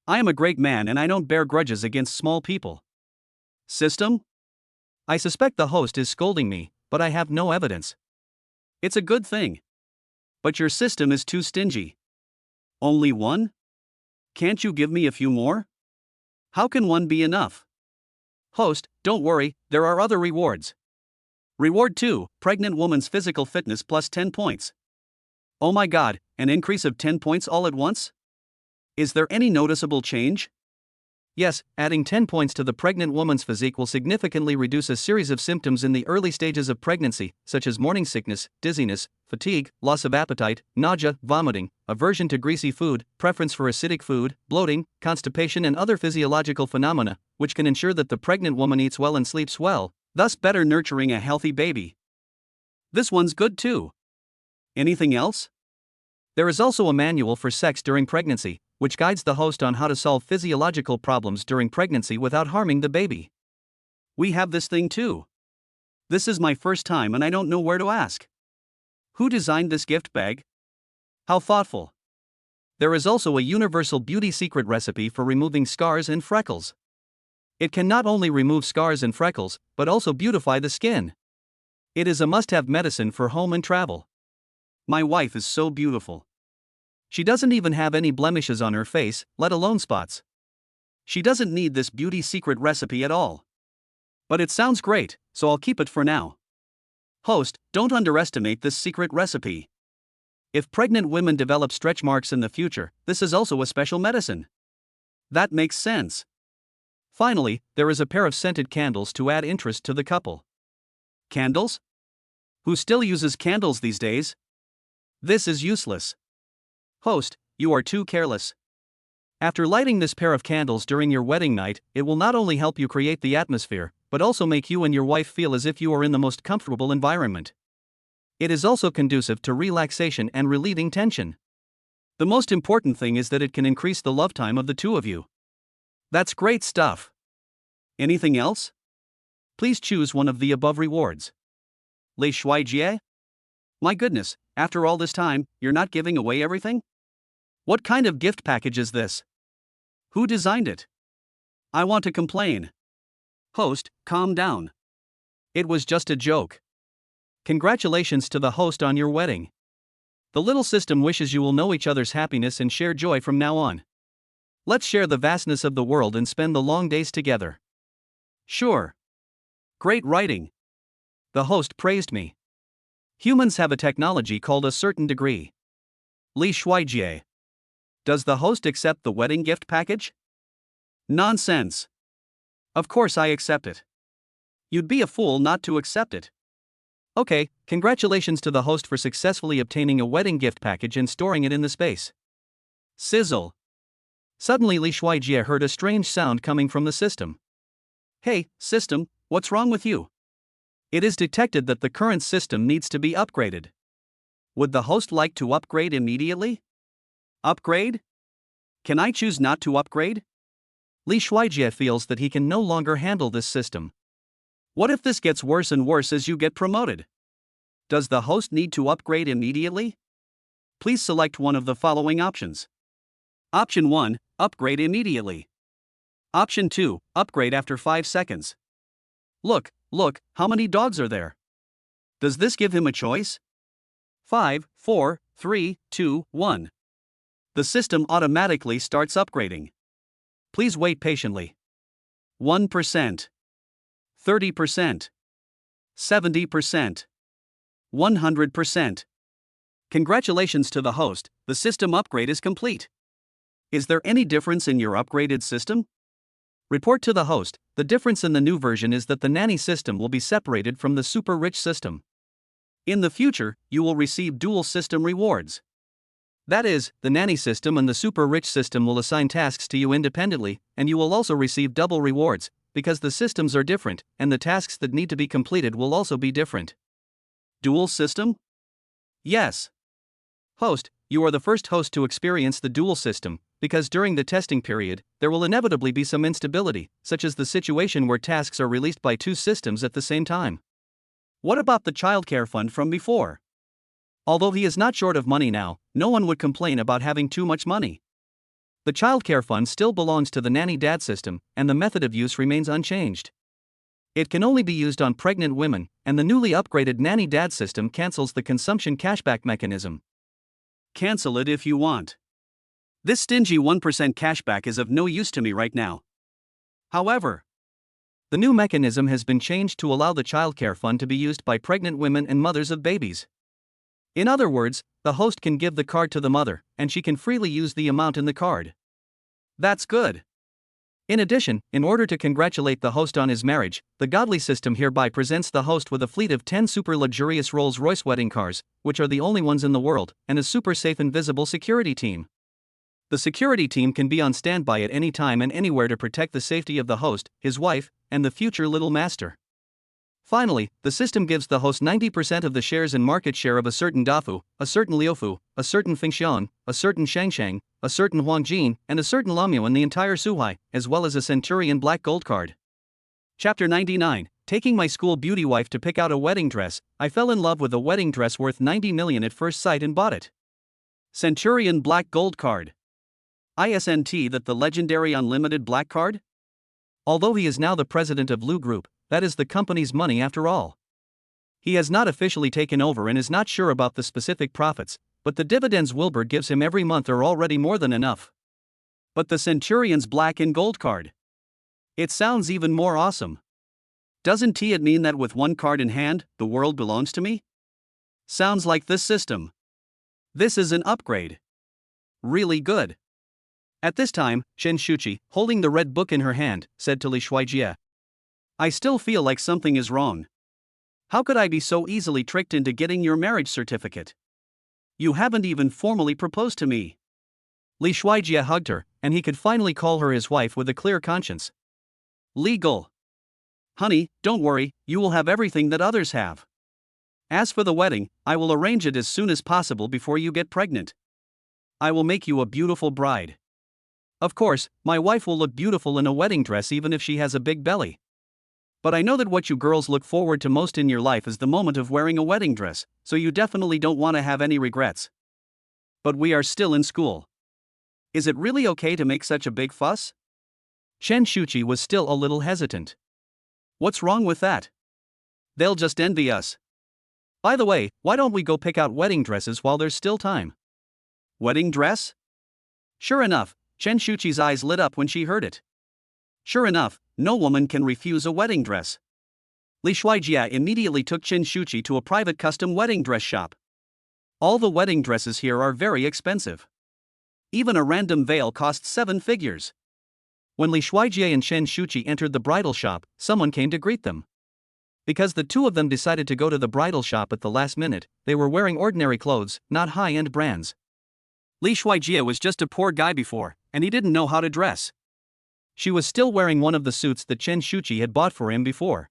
I am a great man and I don't bear grudges against small people. System? I suspect the host is scolding me, but I have no evidence. It's a good thing. But your system is too stingy. Only one? Can't you give me a few more? How can one be enough? Host, don't worry, there are other rewards. Reward 2, pregnant woman's physical fitness plus 10 points. Oh my god, an increase of 10 points all at once? Is there any noticeable change? Yes, adding 10 points to the pregnant woman's physique will significantly reduce a series of symptoms in the early stages of pregnancy, such as morning sickness, dizziness, fatigue, loss of appetite, nausea, vomiting, aversion to greasy food, preference for acidic food, bloating, constipation, and other physiological phenomena, which can ensure that the pregnant woman eats well and sleeps well, thus better nurturing a healthy baby. This one's good too. Anything else? There is also a manual for sex during pregnancy, which guides the host on how to solve physiological problems during pregnancy without harming the baby. We have this thing too. This is my first time and I don't know where to ask. Who designed this gift bag? How thoughtful. There is also a universal beauty secret recipe for removing scars and freckles. It can not only remove scars and freckles, but also beautify the skin. It is a must-have medicine for home and travel. My wife is so beautiful. She doesn't even have any blemishes on her face, let alone spots. She doesn't need this beauty secret recipe at all. But it sounds great, so I'll keep it for now. Host, don't underestimate this secret recipe. If pregnant women develop stretch marks in the future, this is also a special medicine. That makes sense. Finally, there is a pair of scented candles to add interest to the couple. Candles? Who still uses candles these days? This is useless. Host, you are too careless. After lighting this pair of candles during your wedding night, it will not only help you create the atmosphere, but also make you and your wife feel as if you are in the most comfortable environment. It is also conducive to relaxation and relieving tension. The most important thing is that it can increase the love time of the two of you. That's great stuff. Anything else? Please choose one of the above rewards. Li Shuijie? My goodness, after all this time, you're not giving away everything? What kind of gift package is this? Who designed it? I want to complain. Host, calm down. It was just a joke. Congratulations to the host on your wedding. The little system wishes you will know each other's happiness and share joy from now on. Let's share the vastness of the world and spend the long days together. Sure. Great writing. The host praised me. Humans have a technology called a certain degree. Li Shuijie. Does the host accept the wedding gift package? Nonsense. Of course I accept it. You'd be a fool not to accept it. Okay, congratulations to the host for successfully obtaining a wedding gift package and storing it in the space. Sizzle. Suddenly Li Shuijie heard a strange sound coming from the system. Hey, system, what's wrong with you? It is detected that the current system needs to be upgraded. Would the host like to upgrade immediately? Upgrade? Can I choose not to upgrade? Li Shuijie feels that he can no longer handle this system. What if this gets worse and worse as you get promoted? Does the host need to upgrade immediately? Please select one of the following options. Option 1, upgrade immediately. Option 2, upgrade after 5 seconds. Look, how many dogs are there? Does this give him a choice? 5, 4, 3, 2, 1. The system automatically starts upgrading. Please wait patiently. 1%. 30%. 70%. 100%. Congratulations to the host, the system upgrade is complete. Is there any difference in your upgraded system? Report to the host, the difference in the new version is that the nanny system will be separated from the super rich system. In the future, you will receive dual system rewards. That is, the nanny system and the super rich system will assign tasks to you independently, and you will also receive double rewards, because the systems are different, and the tasks that need to be completed will also be different. Dual system? Yes. Host, you are the first host to experience the dual system, because during the testing period, there will inevitably be some instability, such as the situation where tasks are released by two systems at the same time. What about the childcare fund from before? Although he is not short of money now, no one would complain about having too much money. The childcare fund still belongs to the nanny dad system, and the method of use remains unchanged. It can only be used on pregnant women, and the newly upgraded nanny dad system cancels the consumption cashback mechanism. Cancel it if you want. This stingy 1% cashback is of no use to me right now. However, the new mechanism has been changed to allow the childcare fund to be used by pregnant women and mothers of babies. In other words, the host can give the card to the mother, and she can freely use the amount in the card. That's good. In addition, in order to congratulate the host on his marriage, the godly system hereby presents the host with a fleet of 10 super luxurious Rolls-Royce wedding cars, which are the only ones in the world, and a super safe and visible security team. The security team can be on standby at any time and anywhere to protect the safety of the host, his wife, and the future little master. Finally, the system gives the host 90% of the shares and market share of a certain Dafu, a certain Liufu, a certain Fengxian, a certain Shangshang, a certain Huangjin, and a certain Lamyo in the entire Suhai, as well as a Centurion Black Gold card. Chapter 99. Taking my school beauty wife to pick out a wedding dress, I fell in love with a wedding dress worth 90 million at first sight and bought it. Centurion Black Gold card. ISNT that the legendary Unlimited Black card? Although he is now the president of Lu Group, that is the company's money after all. He has not officially taken over and is not sure about the specific profits, but the dividends Wilbur gives him every month are already more than enough. But the Centurion's Black and Gold card. It sounds even more awesome. Doesn't it mean that with one card in hand, the world belongs to me? Sounds like this system. This is an upgrade. Really good. At this time, Shuchi, holding the red book in her hand, said to Li Shuijie, I still feel like something is wrong. How could I be so easily tricked into getting your marriage certificate? You haven't even formally proposed to me. Li Shuijie hugged her, and he could finally call her his wife with a clear conscience. Legal. Honey, don't worry, you will have everything that others have. As for the wedding, I will arrange it as soon as possible before you get pregnant. I will make you a beautiful bride. Of course, my wife will look beautiful in a wedding dress even if she has a big belly. But I know that what you girls look forward to most in your life is the moment of wearing a wedding dress, so you definitely don't want to have any regrets. But we are still in school. Is it really okay to make such a big fuss? Shuchi was still a little hesitant. What's wrong with that? They'll just envy us. By the way, why don't we go pick out wedding dresses while there's still time? Wedding dress? Sure enough, Shuchi's eyes lit up when she heard it. Sure enough, no woman can refuse a wedding dress. Li Shuijia immediately took Shuchi to a private custom wedding dress shop. All the wedding dresses here are very expensive. Even a random veil costs 7 figures. When Li Shuijia and Shuchi entered the bridal shop, someone came to greet them. Because the two of them decided to go to the bridal shop at the last minute, they were wearing ordinary clothes, not high-end brands. Li Shuijia was just a poor guy before, and he didn't know how to dress. She was still wearing one of the suits that Shuchi had bought for him before.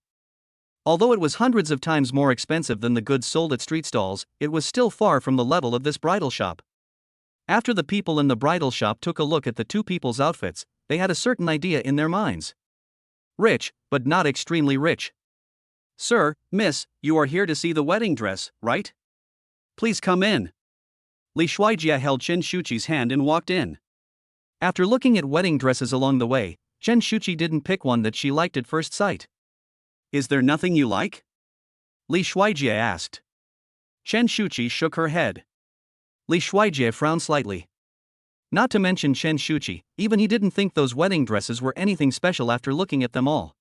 Although it was hundreds of times more expensive than the goods sold at street stalls, it was still far from the level of this bridal shop. After the people in the bridal shop took a look at the two people's outfits, they had a certain idea in their minds. Rich, but not extremely rich. Sir, miss, you are here to see the wedding dress, right? Please come in. Li Shuijia held Shuchi's hand and walked in. After looking at wedding dresses along the way, Shuchi didn't pick one that she liked at first sight. Is there nothing you like? Li Shuijia asked. Shuchi shook her head. Li Shuijia frowned slightly. Not to mention Shuchi, even he didn't think those wedding dresses were anything special after looking at them all.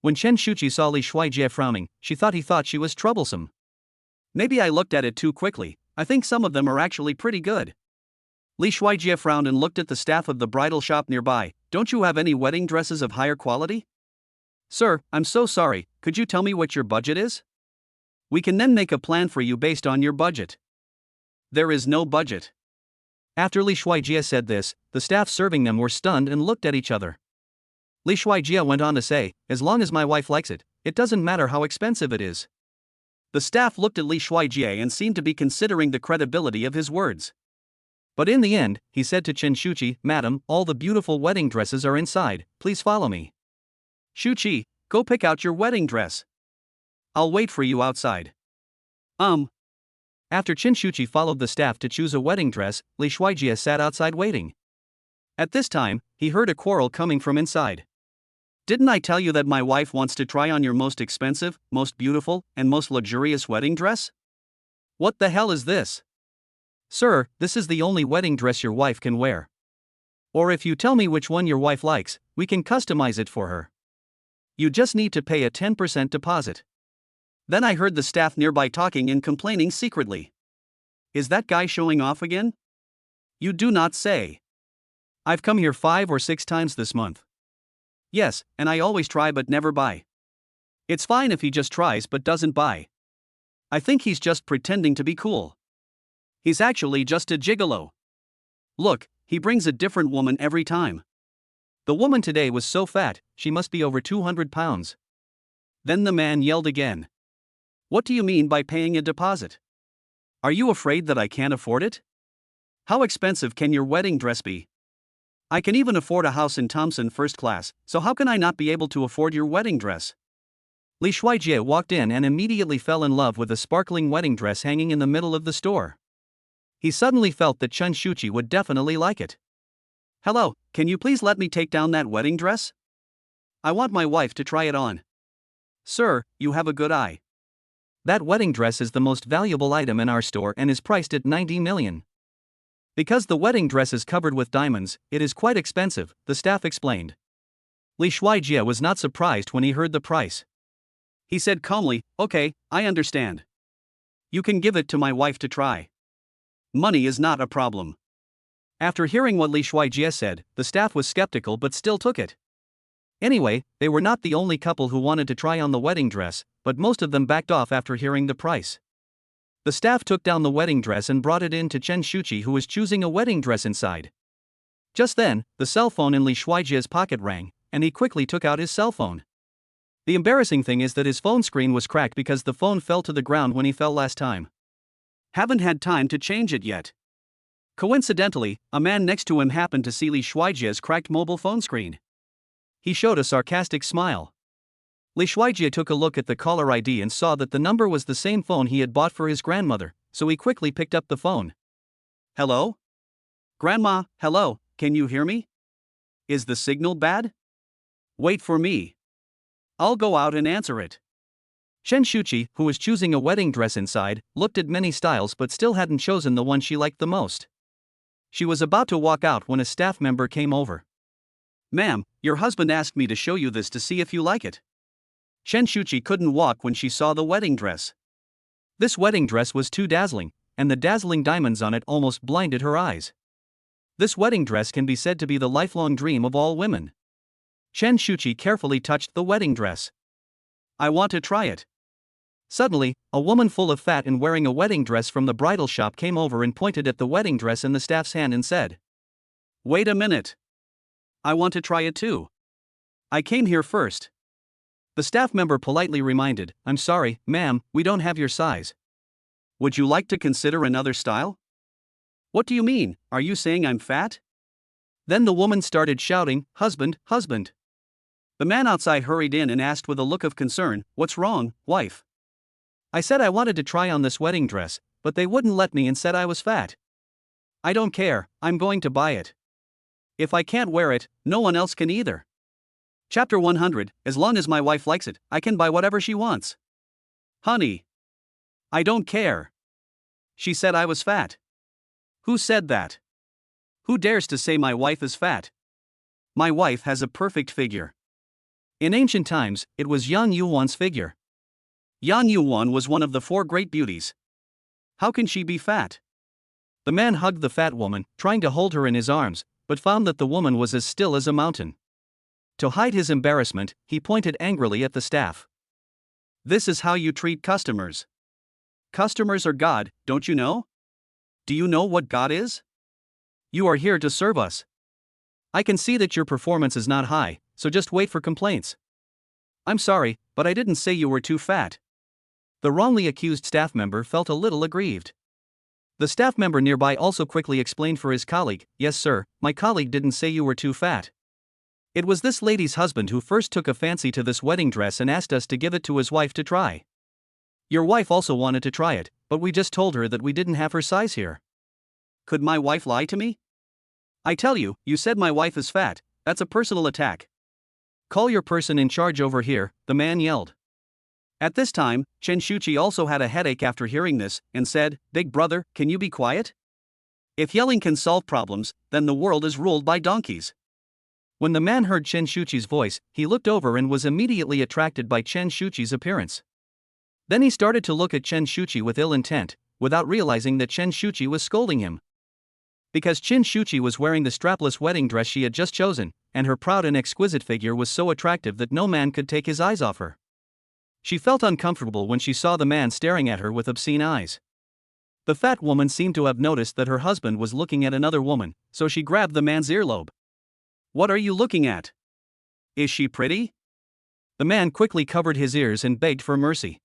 When Shuchi saw Li Shuijia frowning, she thought she was troublesome. Maybe I looked at it too quickly. I think some of them are actually pretty good. Li Shuijia frowned and looked at the staff of the bridal shop nearby. Don't you have any wedding dresses of higher quality? Sir, I'm so sorry, could you tell me what your budget is? We can then make a plan for you based on your budget. There is no budget. After Li Shuijia said this, the staff serving them were stunned and looked at each other. Li Shuijia went on to say, as long as my wife likes it, it doesn't matter how expensive it is. The staff looked at Li Shuijia and seemed to be considering the credibility of his words. But in the end, he said to Shuchi, Madam, all the beautiful wedding dresses are inside, please follow me. Shuchi, go pick out your wedding dress. I'll wait for you outside. After Shuchi followed the staff to choose a wedding dress, Li Shuijia sat outside waiting. At this time, he heard a quarrel coming from inside. Didn't I tell you that my wife wants to try on your most expensive, most beautiful, and most luxurious wedding dress? What the hell is this? Sir, this is the only wedding dress your wife can wear. Or if you tell me which one your wife likes, we can customize it for her. You just need to pay a 10% deposit. Then I heard the staff nearby talking and complaining secretly. Is that guy showing off again? You do not say. I've come here 5 or 6 times this month. Yes, and I always try but never buy. It's fine if he just tries but doesn't buy. I think he's just pretending to be cool. He's actually just a gigolo. Look, he brings a different woman every time. The woman today was so fat, she must be over 200 pounds. Then the man yelled again. What do you mean by paying a deposit? Are you afraid that I can't afford it? How expensive can your wedding dress be? I can even afford a house in Thompson first class, so how can I not be able to afford your wedding dress? Li Shuijia walked in and immediately fell in love with a sparkling wedding dress hanging in the middle of the store. He suddenly felt that Shuchi would definitely like it. Hello, can you please let me take down that wedding dress? I want my wife to try it on. Sir, you have a good eye. That wedding dress is the most valuable item in our store and is priced at 90 million. Because the wedding dress is covered with diamonds, it is quite expensive, the staff explained. Li Shuijia was not surprised when he heard the price. He said calmly, okay, I understand. You can give it to my wife to try. Money is not a problem. After hearing what Li Shuijia said, the staff was skeptical but still took it. Anyway, they were not the only couple who wanted to try on the wedding dress, but most of them backed off after hearing the price. The staff took down the wedding dress and brought it in to Shuchi, who was choosing a wedding dress inside. Just then, the cell phone in Li Shuijia's pocket rang, and he quickly took out his cell phone. The embarrassing thing is that his phone screen was cracked because the phone fell to the ground when he fell last time. Haven't had time to change it yet. Coincidentally, a man next to him happened to see Li Shuijia's cracked mobile phone screen. He showed a sarcastic smile. Li Shuijia took a look at the caller ID and saw that the number was the same phone he had bought for his grandmother, so he quickly picked up the phone. Hello? Grandma, hello, can you hear me? Is the signal bad? Wait for me. I'll go out and answer it. Shuchi, who was choosing a wedding dress inside, looked at many styles but still hadn't chosen the one she liked the most. She was about to walk out when a staff member came over. Ma'am, your husband asked me to show you this to see if you like it. Shuchi couldn't walk when she saw the wedding dress. This wedding dress was too dazzling, and the dazzling diamonds on it almost blinded her eyes. This wedding dress can be said to be the lifelong dream of all women. Shuchi carefully touched the wedding dress. I want to try it. Suddenly, a woman full of fat and wearing a wedding dress from the bridal shop came over and pointed at the wedding dress in the staff's hand and said, Wait a minute. I want to try it too. I came here first. The staff member politely reminded, I'm sorry, ma'am, we don't have your size. Would you like to consider another style? What do you mean, are you saying I'm fat? Then the woman started shouting, Husband, husband. The man outside hurried in and asked with a look of concern, What's wrong, wife? I said I wanted to try on this wedding dress, but they wouldn't let me and said I was fat. I don't care, I'm going to buy it. If I can't wear it, no one else can either. Chapter 100, As long as my wife likes it, I can buy whatever she wants. Honey. I don't care. She said I was fat. Who said that? Who dares to say my wife is fat? My wife has a perfect figure. In ancient times, it was Yang Yuan's figure. Yang Yuan was one of the 4 great beauties. How can she be fat? The man hugged the fat woman, trying to hold her in his arms, but found that the woman was as still as a mountain. To hide his embarrassment, he pointed angrily at the staff. This is how you treat customers. Customers are God, don't you know? Do you know what God is? You are here to serve us. I can see that your performance is not high, so just wait for complaints. I'm sorry, but I didn't say you were too fat. The wrongly accused staff member felt a little aggrieved. The staff member nearby also quickly explained for his colleague, Yes sir, my colleague didn't say you were too fat. It was this lady's husband who first took a fancy to this wedding dress and asked us to give it to his wife to try. Your wife also wanted to try it, but we just told her that we didn't have her size here. Could my wife lie to me? I tell you, you said my wife is fat, that's a personal attack. Call your person in charge over here, the man yelled. At this time, Shuchi also had a headache after hearing this, and said, Big brother, can you be quiet? If yelling can solve problems, then the world is ruled by donkeys. When the man heard Shuchi's voice, he looked over and was immediately attracted by Shuchi's appearance. Then he started to look at Shuchi with ill intent, without realizing that Shuchi was scolding him. Because Shuchi was wearing the strapless wedding dress she had just chosen, and her proud and exquisite figure was so attractive that no man could take his eyes off her. She felt uncomfortable when she saw the man staring at her with obscene eyes. The fat woman seemed to have noticed that her husband was looking at another woman, so she grabbed the man's earlobe. What are you looking at? Is she pretty? The man quickly covered his ears and begged for mercy.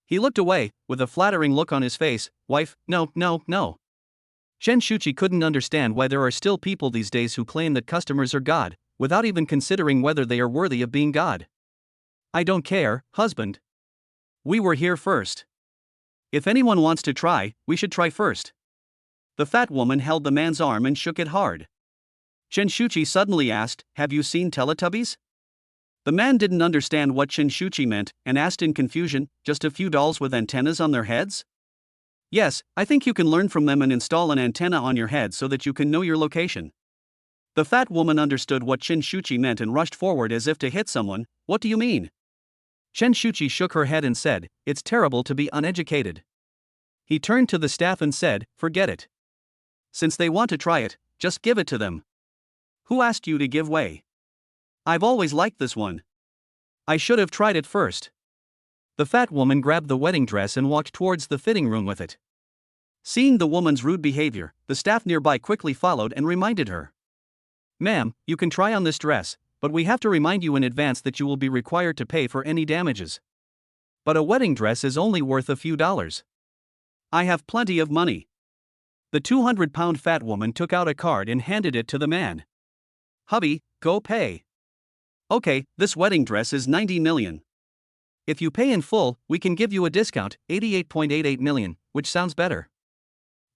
He looked away, with a flattering look on his face. Wife, no, no, no. Shuchi couldn't understand why there are still people these days who claim that customers are God, without even considering whether they are worthy of being God. I don't care, husband. We were here first. If anyone wants to try, we should try first. The fat woman held the man's arm and shook it hard. Shuchi suddenly asked, Have you seen Teletubbies? The man didn't understand what Shuchi meant, and asked in confusion, Just a few dolls with antennas on their heads? Yes, I think you can learn from them and install an antenna on your head so that you can know your location. The fat woman understood what Shuchi meant and rushed forward as if to hit someone. What do you mean? Shuchi shook her head and said, It's terrible to be uneducated. He turned to the staff and said, Forget it. Since they want to try it, just give it to them. Who asked you to give way? I've always liked this one. I should have tried it first. The fat woman grabbed the wedding dress and walked towards the fitting room with it. Seeing the woman's rude behavior, the staff nearby quickly followed and reminded her. Ma'am, you can try on this dress, but we have to remind you in advance that you will be required to pay for any damages. But a wedding dress is only worth a few dollars. I have plenty of money. The 200-pound fat woman took out a card and handed it to the man. "Hubby, go pay." "Okay, this wedding dress is 90 million. If you pay in full, we can give you a discount, 88.88 million, which sounds better,"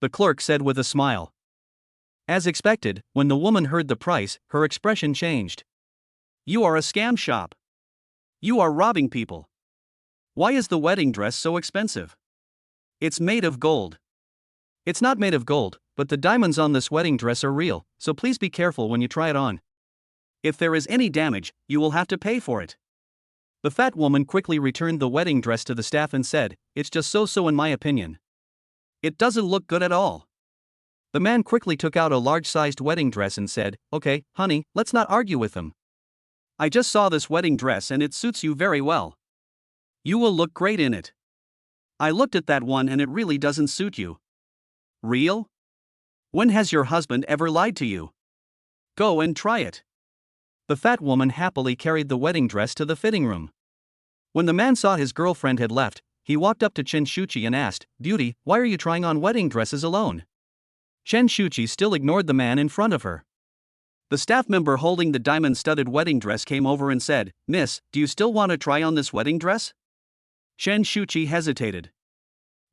the clerk said with a smile. As expected, when the woman heard the price, her expression changed. "You are a scam shop. You are robbing people. Why is the wedding dress so expensive? It's made of gold." "It's not made of gold, but the diamonds on this wedding dress are real, so please be careful when you try it on. If there is any damage, you will have to pay for it." The fat woman quickly returned the wedding dress to the staff and said, "It's just so-so in my opinion. It doesn't look good at all." The man quickly took out a large-sized wedding dress and said, "Okay, honey, let's not argue with them. I just saw this wedding dress and it suits you very well. You will look great in it. I looked at that one and it really doesn't suit you." "Real? When has your husband ever lied to you? Go and try it." The fat woman happily carried the wedding dress to the fitting room. When the man saw his girlfriend had left, he walked up to Shuchi and asked, "Beauty, why are you trying on wedding dresses alone?" Shuchi still ignored the man in front of her. The staff member holding the diamond-studded wedding dress came over and said, "Miss, do you still want to try on this wedding dress?" Shuchi hesitated.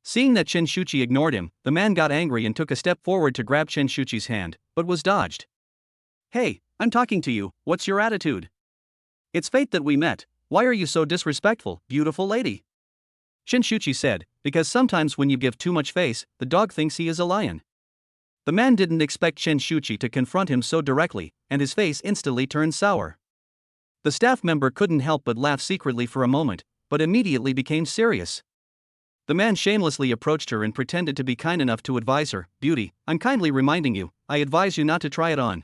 Seeing that Shuchi ignored him, the man got angry and took a step forward to grab Shuchi's hand, but was dodged. "Hey, I'm talking to you, what's your attitude? It's fate that we met, why are you so disrespectful, beautiful lady?" Shuchi said, "Because sometimes when you give too much face, the dog thinks he is a lion." The man didn't expect Shuchi to confront him so directly, and his face instantly turned sour. The staff member couldn't help but laugh secretly for a moment, but immediately became serious. The man shamelessly approached her and pretended to be kind enough to advise her, "Beauty, I'm kindly reminding you, I advise you not to try it on.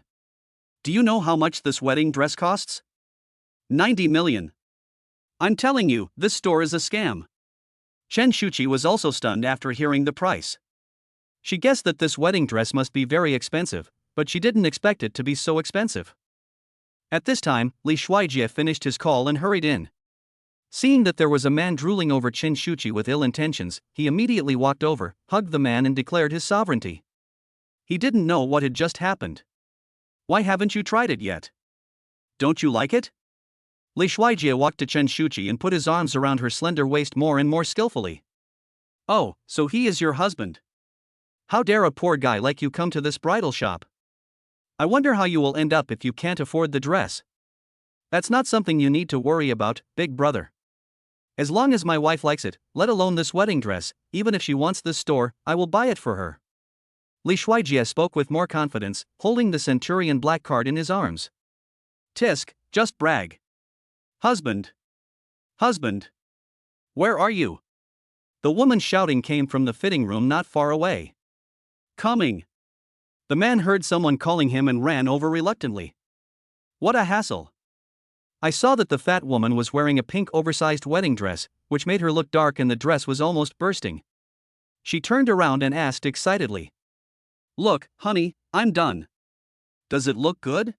Do you know how much this wedding dress costs? 90 million. I'm telling you, this store is a scam." Shuchi was also stunned after hearing the price. She guessed that this wedding dress must be very expensive, but she didn't expect it to be so expensive. At this time, Shuiji finished his call and hurried in. Seeing that there was a man drooling over Shuchi with ill intentions, he immediately walked over, hugged the man and declared his sovereignty. He didn't know what had just happened. "Why haven't you tried it yet? Don't you like it?" Shuiji walked to Shuchi and put his arms around her slender waist more and more skillfully. "Oh, so he is your husband. How dare a poor guy like you come to this bridal shop? I wonder how you will end up if you can't afford the dress. That's not something you need to worry about, big brother. As long as my wife likes it, let alone this wedding dress, even if she wants this store, I will buy it for her." Shuiji spoke with more confidence, holding the Centurion black card in his arms. "Tisk, just brag. Husband. Husband. Where are you?" The woman's shouting came from the fitting room not far away. "Coming." The man heard someone calling him and ran over reluctantly. What a hassle. I saw that the fat woman was wearing a pink oversized wedding dress, which made her look dark and the dress was almost bursting. She turned around and asked excitedly, "Look, honey, I'm done. Does it look good?"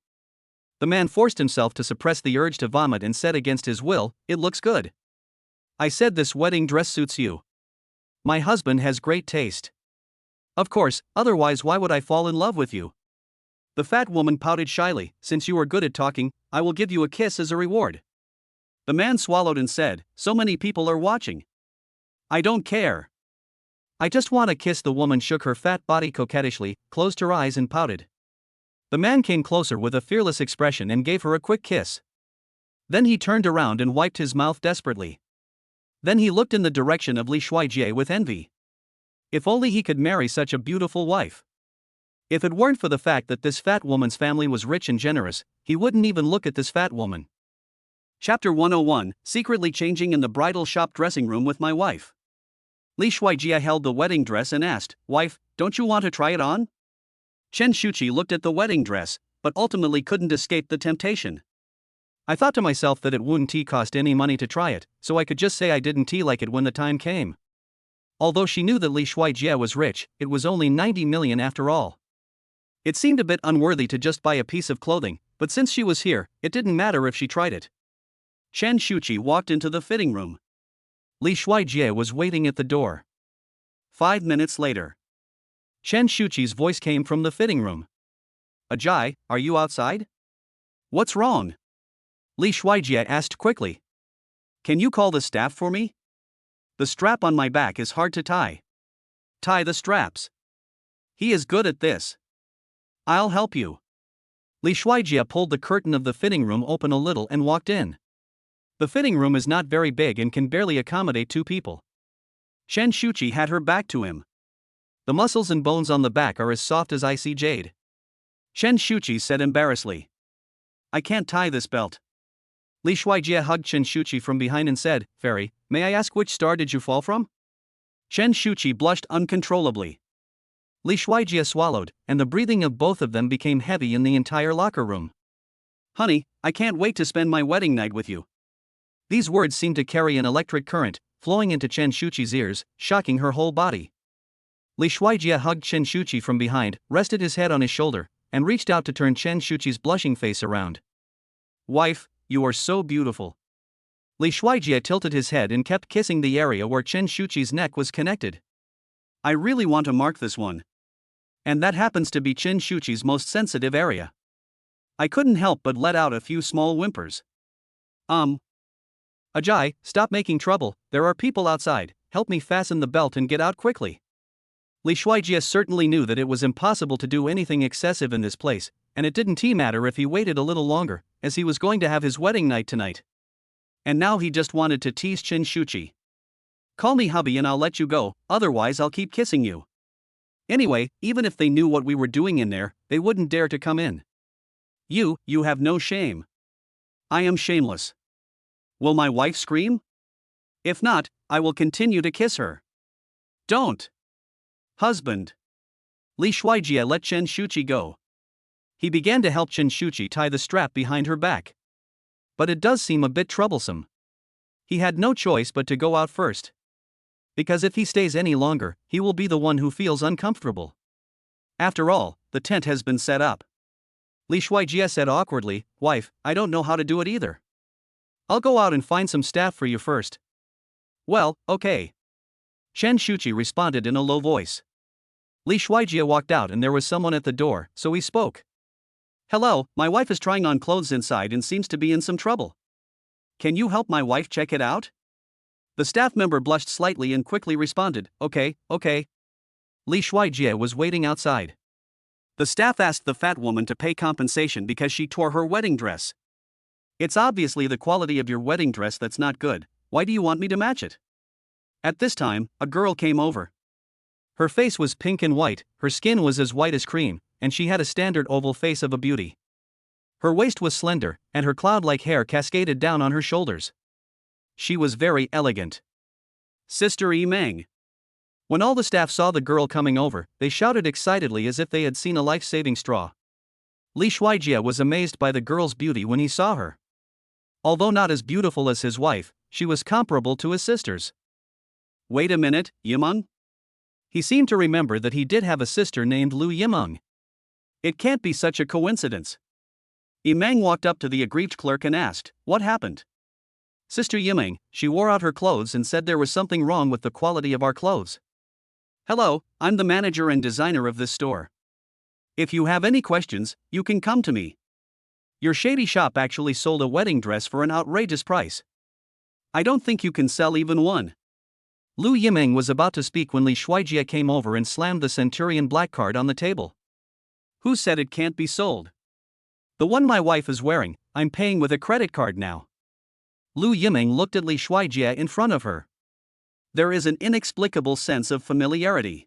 The man forced himself to suppress the urge to vomit and said against his will, "It looks good. I said this wedding dress suits you. My husband has great taste. Of course, otherwise why would I fall in love with you?" The fat woman pouted shyly, "Since you are good at talking, I will give you a kiss as a reward." The man swallowed and said, "So many people are watching. I don't care. I just want a kiss." The woman shook her fat body coquettishly, closed her eyes and pouted. The man came closer with a fearless expression and gave her a quick kiss. Then he turned around and wiped his mouth desperately. Then he looked in the direction of Shuiji with envy. If only he could marry such a beautiful wife. If it weren't for the fact that this fat woman's family was rich and generous, he wouldn't even look at this fat woman. Chapter 101, Secretly Changing in the Bridal Shop Dressing Room with My Wife. Shuiji held the wedding dress and asked, "Wife, don't you want to try it on?" Shuchi looked at the wedding dress, but ultimately couldn't escape the temptation. "I thought to myself that it wouldn't cost any money to try it, so I could just say I didn't like it when the time came." Although she knew that Shuiji was rich, it was only 90 million after all. It seemed a bit unworthy to just buy a piece of clothing, but since she was here, it didn't matter if she tried it. Shuchi walked into the fitting room. Shuiji was waiting at the door. 5 minutes later. Chen Shuchi's voice came from the fitting room. Ajay, are you outside? What's wrong? Li Shuijie asked quickly. Can you call the staff for me? The strap on my back is hard to tie. Tie the straps. He is good at this. I'll help you. Li Shuijie pulled the curtain of the fitting room open a little and walked in. The fitting room is not very big and can barely accommodate 2 people. Chen Shuchi had her back to him. The muscles and bones on the back are as soft as icy jade. Chen Shuchi said embarrassedly. I can't tie this belt. Li Shuijie hugged Chen Shuchi from behind and said, Fairy, may I ask which star did you fall from? Chen Shuchi blushed uncontrollably. Li Shuijie swallowed, and the breathing of both of them became heavy in the entire locker room. Honey, I can't wait to spend my wedding night with you. These words seemed to carry an electric current, flowing into Chen Shuchi's ears, shocking her whole body. Li Shuijie hugged Chen Shuchi from behind, rested his head on his shoulder, and reached out to turn Chen Shuchi's blushing face around. Wife, you are so beautiful. Li Shuijie tilted his head and kept kissing the area where Chen Shuchi's neck was connected. I really want to mark this one. And that happens to be Chen Shuchi's most sensitive area. I couldn't help but let out a few small whimpers. Ajay, stop making trouble, there are people outside, help me fasten the belt and get out quickly. Li Shuijie certainly knew that it was impossible to do anything excessive in this place, and it didn't matter if he waited a little longer, as he was going to have his wedding night tonight. And now he just wanted to tease Chen Shuchi. Call me hubby and I'll let you go, otherwise I'll keep kissing you. Anyway, even if they knew what we were doing in there, they wouldn't dare to come in. You have no shame. I am shameless. Will my wife scream? If not, I will continue to kiss her. Don't. Husband. Li Shuijie let Chen Shuchi go. He began to help Chen Shuchi tie the strap behind her back. But it does seem a bit troublesome. He had no choice but to go out first. Because if he stays any longer, he will be the one who feels uncomfortable. After all, the tent has been set up. Li Shuijie said awkwardly, Wife, I don't know how to do it either. I'll go out and find some staff for you first. Well, okay. Chen Shuchi responded in a low voice. Li Shuijie walked out and there was someone at the door, so he spoke. Hello, my wife is trying on clothes inside and seems to be in some trouble. Can you help my wife check it out? The staff member blushed slightly and quickly responded, Okay. Li Shuijie was waiting outside. The staff asked the fat woman to pay compensation because she tore her wedding dress. It's obviously the quality of your wedding dress that's not good, why do you want me to match it? At this time, a girl came over. Her face was pink and white, her skin was as white as cream, and she had a standard oval face of a beauty. Her waist was slender, and her cloud-like hair cascaded down on her shoulders. She was very elegant. Sister Yimeng. When all the staff saw the girl coming over, they shouted excitedly as if they had seen a life-saving straw. Li Shuijie was amazed by the girl's beauty when he saw her. Although not as beautiful as his wife, she was comparable to his sisters. Wait a minute, Yimeng? He seemed to remember that he did have a sister named Lu Yimeng. It can't be such a coincidence. Yimeng walked up to the aggrieved clerk and asked, What happened? Sister Yimeng, she wore out her clothes and said there was something wrong with the quality of our clothes. Hello, I'm the manager and designer of this store. If you have any questions, you can come to me. Your shady shop actually sold a wedding dress for an outrageous price. I don't think you can sell even one. Lu Yimeng was about to speak when Li Shuijie came over and slammed the Centurion black card on the table. Who said it can't be sold? The one my wife is wearing, I'm paying with a credit card now. Lu Yimeng looked at Li Shuijie in front of her. There is an inexplicable sense of familiarity.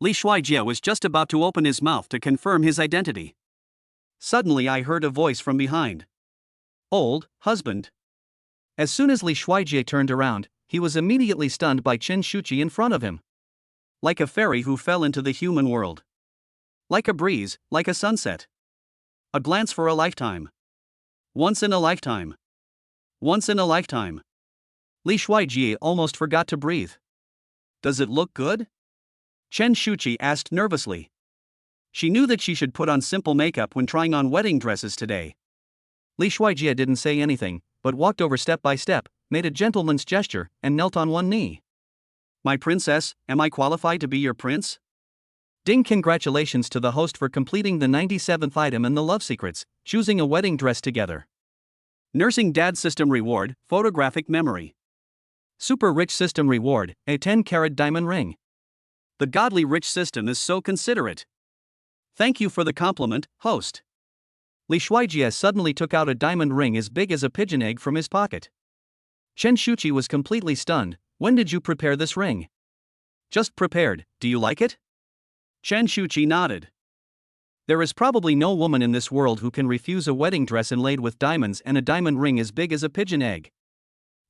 Li Shuijie was just about to open his mouth to confirm his identity. Suddenly I heard a voice from behind. Old husband. As soon as Li Shuijie turned around, he was immediately stunned by Chen Shuchi in front of him. Like a fairy who fell into the human world. Like a breeze, like a sunset. A glance for a lifetime. Once in a lifetime. Once in a lifetime. Li Shuijie almost forgot to breathe. Does it look good? Chen Shuchi asked nervously. She knew that she should put on simple makeup when trying on wedding dresses today. Li Shuijie didn't say anything, but walked over step by step, made a gentleman's gesture, and knelt on one knee. My princess, am I qualified to be your prince? Ding! Congratulations to the host for completing the 97th item in the Love Secrets, choosing a wedding dress together. Nursing Dad System Reward, Photographic Memory. Super Rich System Reward, a 10-carat diamond ring. The Godly Rich System is so considerate. Thank you for the compliment, host. Li Shuijie suddenly took out a diamond ring as big as a pigeon egg from his pocket. Chen Shuchi was completely stunned. When did you prepare this ring? Just prepared, do you like it? Chen Shuchi nodded. There is probably no woman in this world who can refuse a wedding dress inlaid with diamonds and a diamond ring as big as a pigeon egg.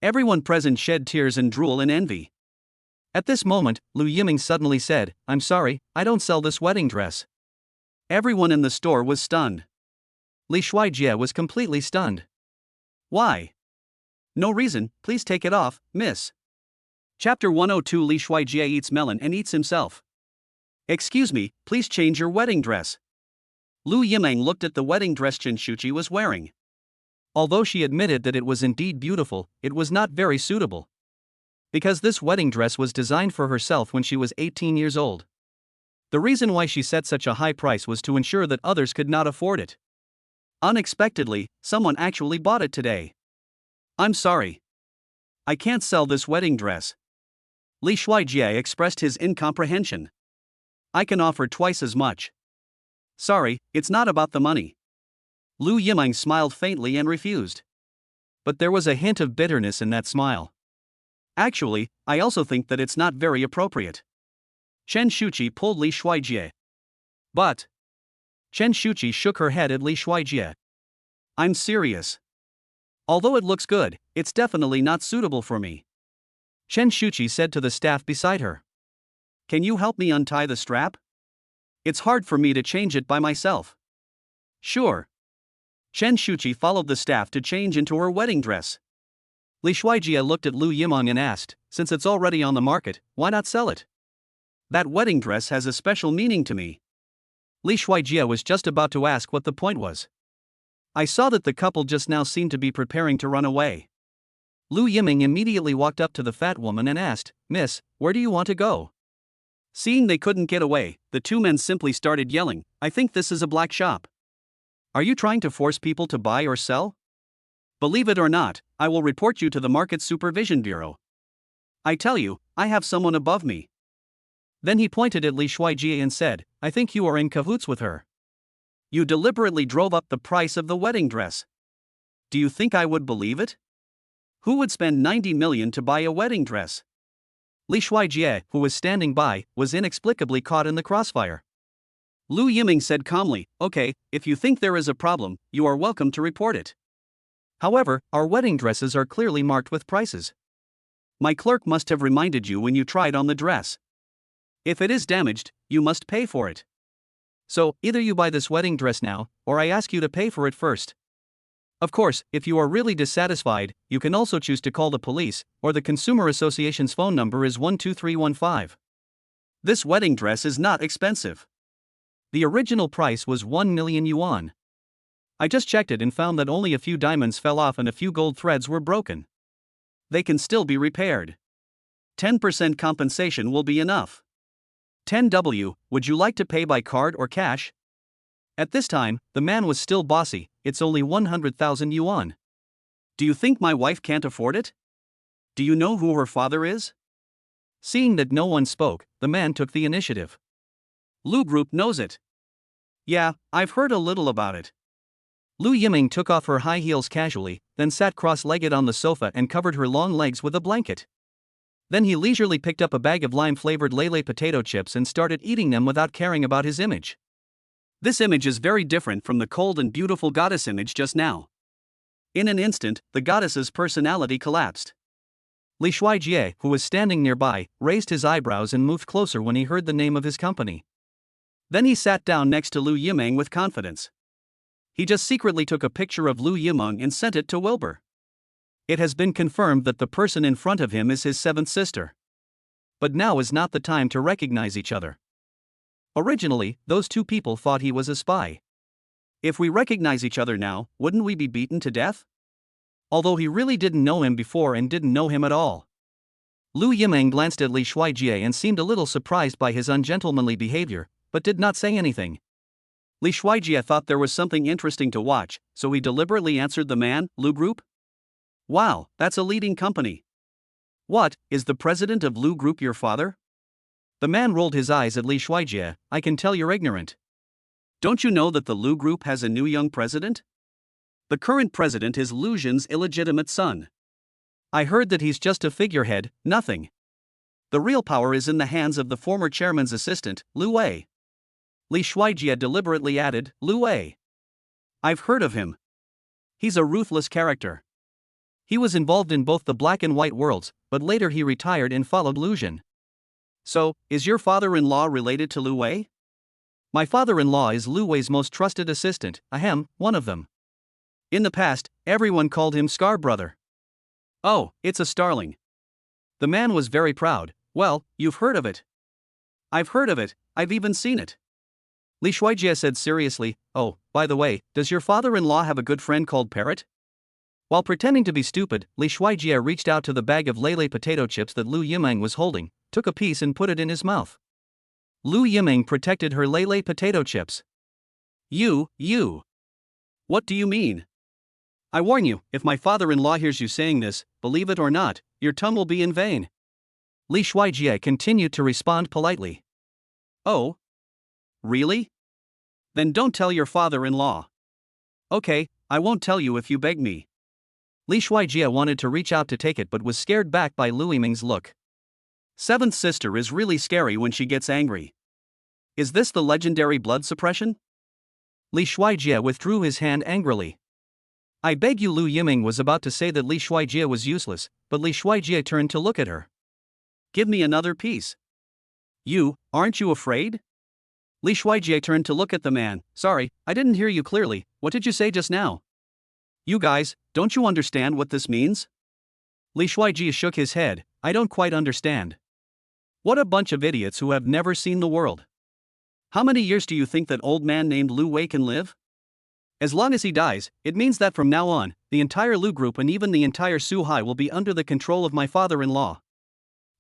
Everyone present shed tears and drool in envy. At this moment, Lu Yiming suddenly said, I'm sorry, I don't sell this wedding dress. Everyone in the store was stunned. Li Shuijie was completely stunned. Why? No reason, please take it off, miss. Chapter 102. Li Shuijie eats melon and eats himself. Excuse me, please change your wedding dress. Lu Yiming looked at the wedding dress Chen Shuchi was wearing. Although she admitted that it was indeed beautiful, it was not very suitable. Because this wedding dress was designed for herself when she was 18 years old. The reason why she set such a high price was to ensure that others could not afford it. Unexpectedly, someone actually bought it today. I'm sorry. I can't sell this wedding dress. Li Shuijie expressed his incomprehension. I can offer twice as much. Sorry, it's not about the money. Lu Yiming smiled faintly and refused. But there was a hint of bitterness in that smile. Actually, I also think that it's not very appropriate. Chen Shuchi pulled Li Shuijie. But Chen Shuchi shook her head at Li Shuijie. I'm serious. Although it looks good, it's definitely not suitable for me. Chen Shuchi said to the staff beside her. Can you help me untie the strap? It's hard for me to change it by myself. Sure. Chen Shuchi followed the staff to change into her wedding dress. Li Shuijie looked at Lu Yiming and asked, since it's already on the market, why not sell it? That wedding dress has a special meaning to me. Li Shuijie was just about to ask what the point was. I saw that the couple just now seemed to be preparing to run away. Lu Yiming immediately walked up to the fat woman and asked, Miss, where do you want to go? Seeing they couldn't get away, the two men simply started yelling, I think this is a black shop. Are you trying to force people to buy or sell? Believe it or not, I will report you to the Market Supervision Bureau. I tell you, I have someone above me. Then he pointed at Li Shuijie and said, I think you are in cahoots with her. You deliberately drove up the price of the wedding dress. Do you think I would believe it? Who would spend 90 million to buy a wedding dress? Li Shuijie, who was standing by, was inexplicably caught in the crossfire. Lu Yiming said calmly, okay, if you think there is a problem, you are welcome to report it. However, our wedding dresses are clearly marked with prices. My clerk must have reminded you when you tried on the dress. If it is damaged, you must pay for it. So, either you buy this wedding dress now, or I ask you to pay for it first. Of course, if you are really dissatisfied, you can also choose to call the police, or the Consumer Association's phone number is 12315. This wedding dress is not expensive. The original price was 1 million yuan. I just checked it and found that only a few diamonds fell off and a few gold threads were broken. They can still be repaired. 10% compensation will be enough. 10W, would you like to pay by card or cash? At this time, the man was still bossy, it's only 100,000 yuan. Do you think my wife can't afford it? Do you know who her father is? Seeing that no one spoke, the man took the initiative. Lu Group knows it. Yeah, I've heard a little about it. Lu Yiming took off her high heels casually, then sat cross-legged on the sofa and covered her long legs with a blanket. Then he leisurely picked up a bag of lime-flavored Lele potato chips and started eating them without caring about his image. This image is very different from the cold and beautiful goddess image just now. In an instant, the goddess's personality collapsed. Li Shuijie, who was standing nearby, raised his eyebrows and moved closer when he heard the name of his company. Then he sat down next to Lu Yiming with confidence. He just secretly took a picture of Lu Yiming and sent it to Wilbur. It has been confirmed that the person in front of him is his seventh sister. But now is not the time to recognize each other. Originally, those two people thought he was a spy. If we recognize each other now, wouldn't we be beaten to death? Although he really didn't know him before and didn't know him at all. Lu Yiming glanced at Li Shuijie and seemed a little surprised by his ungentlemanly behavior, but did not say anything. Li Shuijie thought there was something interesting to watch, so he deliberately answered the man, Lu Group? Wow, that's a leading company. What, is the president of Lu Group your father? The man rolled his eyes at Li Shuijie. I can tell you're ignorant. Don't you know that the Lu Group has a new young president? The current president is Lu Xin's illegitimate son. I heard that he's just a figurehead, nothing. The real power is in the hands of the former chairman's assistant, Lu Wei. Li Shuijie deliberately added, Lu Wei. I've heard of him. He's a ruthless character. He was involved in both the black and white worlds, but later he retired and followed Lu Xin. So, is your father-in-law related to Lu Wei? My father-in-law is Lu Wei's most trusted assistant, one of them. In the past, everyone called him Scar Brother. Oh, it's a starling. The man was very proud. Well, you've heard of it. I've heard of it, I've even seen it. Li Shuijie said seriously, oh, by the way, does your father-in-law have a good friend called Parrot? While pretending to be stupid, Li Shuijie reached out to the bag of Lele potato chips that Lu Yimeng was holding, took a piece and put it in his mouth. Lu Yimeng protected her Lele potato chips. You. What do you mean? I warn you, if my father-in-law hears you saying this, believe it or not, your tongue will be in vain. Li Shuijie continued to respond politely. Oh? Really? Then don't tell your father-in-law. Okay, I won't tell you if you beg me. Li Shuijie wanted to reach out to take it but was scared back by Lu Yimeng's look. Seventh sister is really scary when she gets angry. Is this the legendary blood suppression? Li Shuijie withdrew his hand angrily. I beg you. Lu Yimeng was about to say that Li Shuijie was useless, but Li Shuijie turned to look at her. Give me another piece. Aren't you afraid? Li Shuijie turned to look at the man. Sorry, I didn't hear you clearly, what did you say just now? You guys, don't you understand what this means? Li Shuijie shook his head. I don't quite understand. What a bunch of idiots who have never seen the world. How many years do you think that old man named Lu Wei can live? As long as he dies, it means that from now on, the entire Lu Group and even the entire Suhai will be under the control of my father-in-law.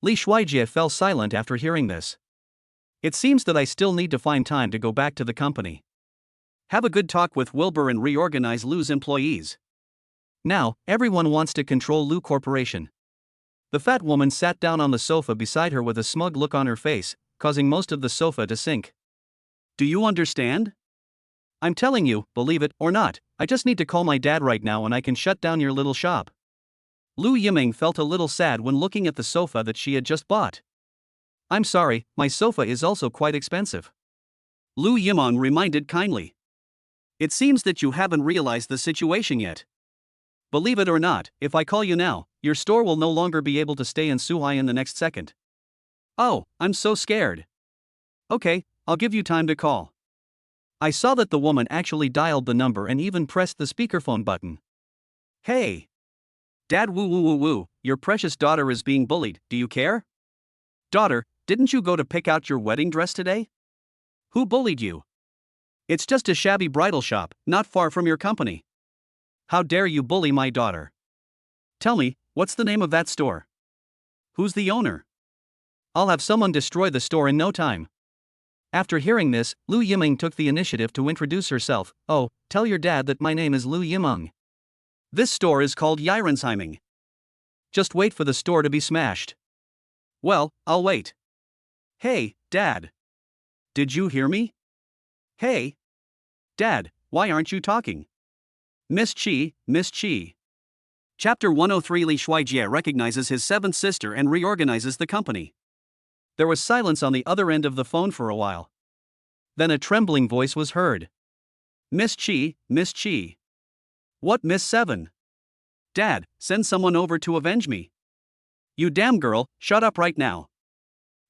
Li Shuijie fell silent after hearing this. It seems that I still need to find time to go back to the company. Have a good talk with Wilbur and reorganize Lu's employees. Now, everyone wants to control Lu Corporation. The fat woman sat down on the sofa beside her with a smug look on her face, causing most of the sofa to sink. Do you understand? I'm telling you, believe it or not, I just need to call my dad right now and I can shut down your little shop. Lu Yimeng felt a little sad when looking at the sofa that she had just bought. I'm sorry, my sofa is also quite expensive. Lu Yimeng reminded kindly. It seems that you haven't realized the situation yet. Believe it or not, if I call you now, your store will no longer be able to stay in Suhai in the next second. Oh, I'm so scared. Okay, I'll give you time to call. I saw that the woman actually dialed the number and even pressed the speakerphone button. Hey! Dad, woo, your precious daughter is being bullied, do you care? Daughter, didn't you go to pick out your wedding dress today? Who bullied you? It's just a shabby bridal shop, not far from your company. How dare you bully my daughter? Tell me, what's the name of that store? Who's the owner? I'll have someone destroy the store in no time. After hearing this, Lu Yimeng took the initiative to introduce herself. Oh, tell your dad that my name is Lu Yimeng. This store is called Yirensheiming. Just wait for the store to be smashed. Well, I'll wait. Hey, Dad. Did you hear me? Hey. Dad, why aren't you talking? Miss Chi. Chapter 103. Li Shuijie recognizes his seventh sister and reorganizes the company. There was silence on the other end of the phone for a while. Then a trembling voice was heard. Miss Chi. What, Miss 7? Dad, send someone over to avenge me. You damn girl, shut up right now.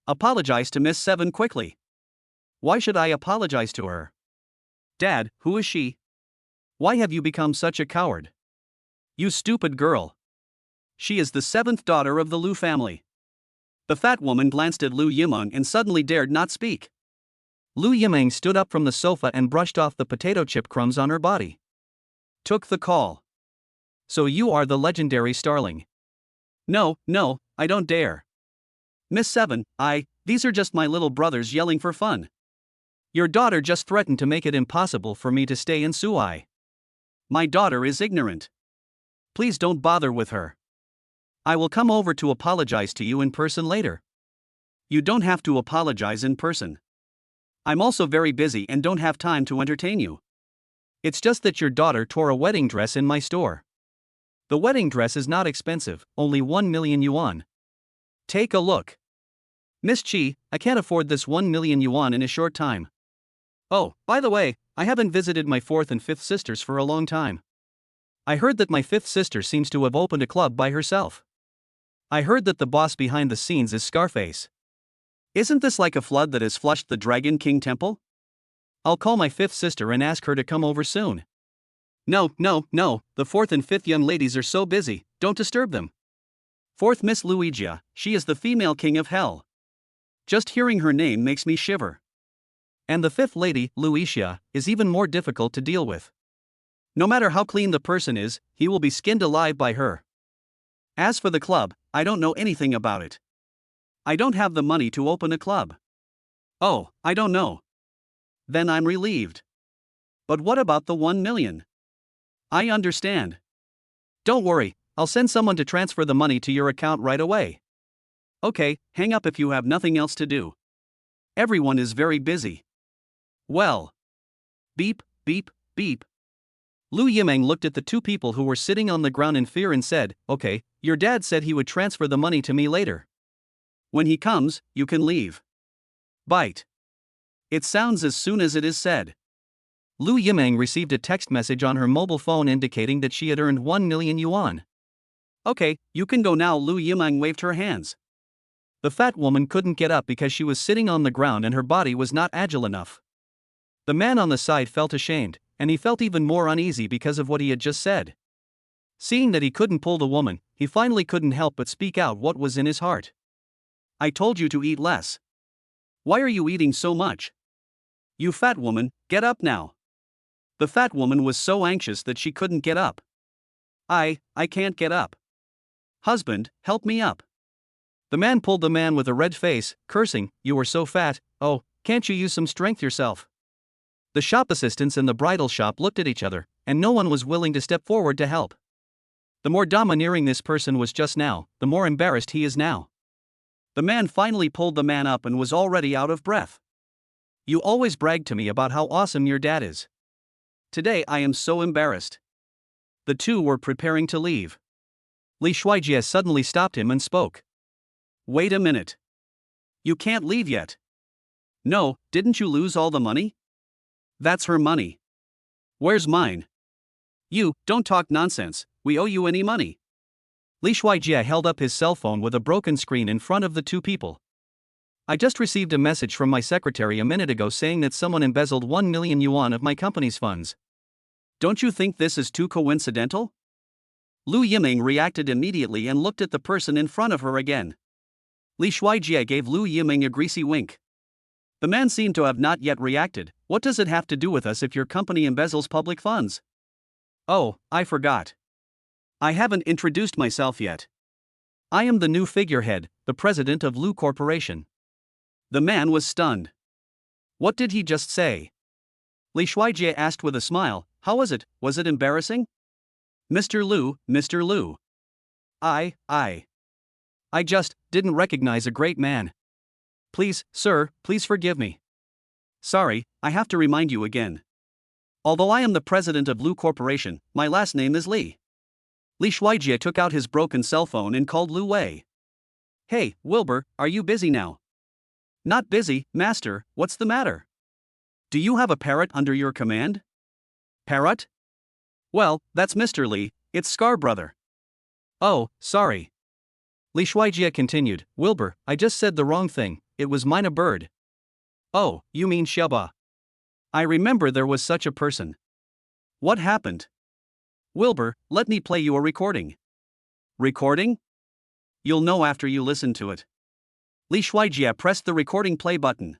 Apologize to Miss 7 quickly. Why should I apologize to her? Dad, who is she? Why have you become such a coward? You stupid girl. She is the seventh daughter of the Lu family. The fat woman glanced at Lu Yimeng and suddenly dared not speak. Lu Yimeng stood up from the sofa and brushed off the potato chip crumbs on her body. Took the call. So you are the legendary starling. No, I don't dare. Miss 7, these are just my little brothers yelling for fun. Your daughter just threatened to make it impossible for me to stay in Shuchi. My daughter is ignorant. Please don't bother with her. I will come over to apologize to you in person later. You don't have to apologize in person. I'm also very busy and don't have time to entertain you. It's just that your daughter tore a wedding dress in my store. The wedding dress is not expensive, only 1 million yuan. Take a look. Miss Chi, I can't afford this 1 million yuan in a short time. Oh, by the way, I haven't visited my fourth and fifth sisters for a long time. I heard that my fifth sister seems to have opened a club by herself. I heard that the boss behind the scenes is Scarface. Isn't this like a flood that has flushed the Dragon King temple? I'll call my fifth sister and ask her to come over soon. No, the fourth and fifth young ladies are so busy, don't disturb them. Fourth Miss Luigia, she is the female king of hell. Just hearing her name makes me shiver. And the fifth lady, Luigia, is even more difficult to deal with. No matter how clean the person is, he will be skinned alive by her. As for the club, I don't know anything about it. I don't have the money to open a club. Oh, I don't know. Then I'm relieved. But what about the 1 million? I understand. Don't worry, I'll send someone to transfer the money to your account right away. Okay, hang up if you have nothing else to do. Everyone is very busy. Well. Beep, beep, beep. Lu Yimeng looked at the two people who were sitting on the ground in fear and said, okay, your dad said he would transfer the money to me later. When he comes, you can leave. Bite. It sounds as soon as it is said. Lu Yimeng received a text message on her mobile phone indicating that she had earned 1 million yuan. Okay, you can go now. Lu Yimeng waved her hands. The fat woman couldn't get up because she was sitting on the ground and her body was not agile enough. The man on the side felt ashamed, and he felt even more uneasy because of what he had just said. Seeing that he couldn't pull the woman, he finally couldn't help but speak out what was in his heart. I told you to eat less. Why are you eating so much? You fat woman, get up now. The fat woman was so anxious that she couldn't get up. I can't get up. Husband, help me up. The man pulled the man with a red face, cursing, you are so fat, oh, can't you use some strength yourself? The shop assistants in the bridal shop looked at each other, and no one was willing to step forward to help. The more domineering this person was just now, the more embarrassed he is now. The man finally pulled the man up and was already out of breath. You always brag to me about how awesome your dad is. Today I am so embarrassed. The two were preparing to leave. Li Shuijie suddenly stopped him and spoke. Wait a minute. You can't leave yet. No, didn't you lose all the money? That's her money. Where's mine? You, don't talk nonsense, we owe you any money. Li Shuijie held up his cell phone with a broken screen in front of the two people. I just received a message from my secretary a minute ago saying that someone embezzled 1 million yuan of my company's funds. Don't you think this is too coincidental? Lu Yimeng reacted immediately and looked at the person in front of her again. Li Shuijie gave Lu Yimeng a greasy wink. The man seemed to have not yet reacted. What does it have to do with us if your company embezzles public funds? Oh, I forgot. I haven't introduced myself yet. I am the new figurehead, the president of Lu Corporation. The man was stunned. What did he just say? Li Shuijie asked with a smile, how was it embarrassing? Mr. Lu. I just didn't recognize a great man. Please, sir, please forgive me. Sorry, I have to remind you again. Although I am the president of Lu Corporation, my last name is Li. Li Shuijie took out his broken cell phone and called Lu Wei. Hey, Wilbur, are you busy now? Not busy, master, what's the matter? Do you have a parrot under your command? Parrot? Well, that's Mr. Li, it's Scar brother. Oh, sorry. Li Shuijie continued, Wilbur, I just said the wrong thing, it was mine a bird. Oh, you mean Xiaoba. I remember there was such a person. What happened? Wilbur, let me play you a recording. Recording? You'll know after you listen to it. Li Shuijie pressed the recording play button.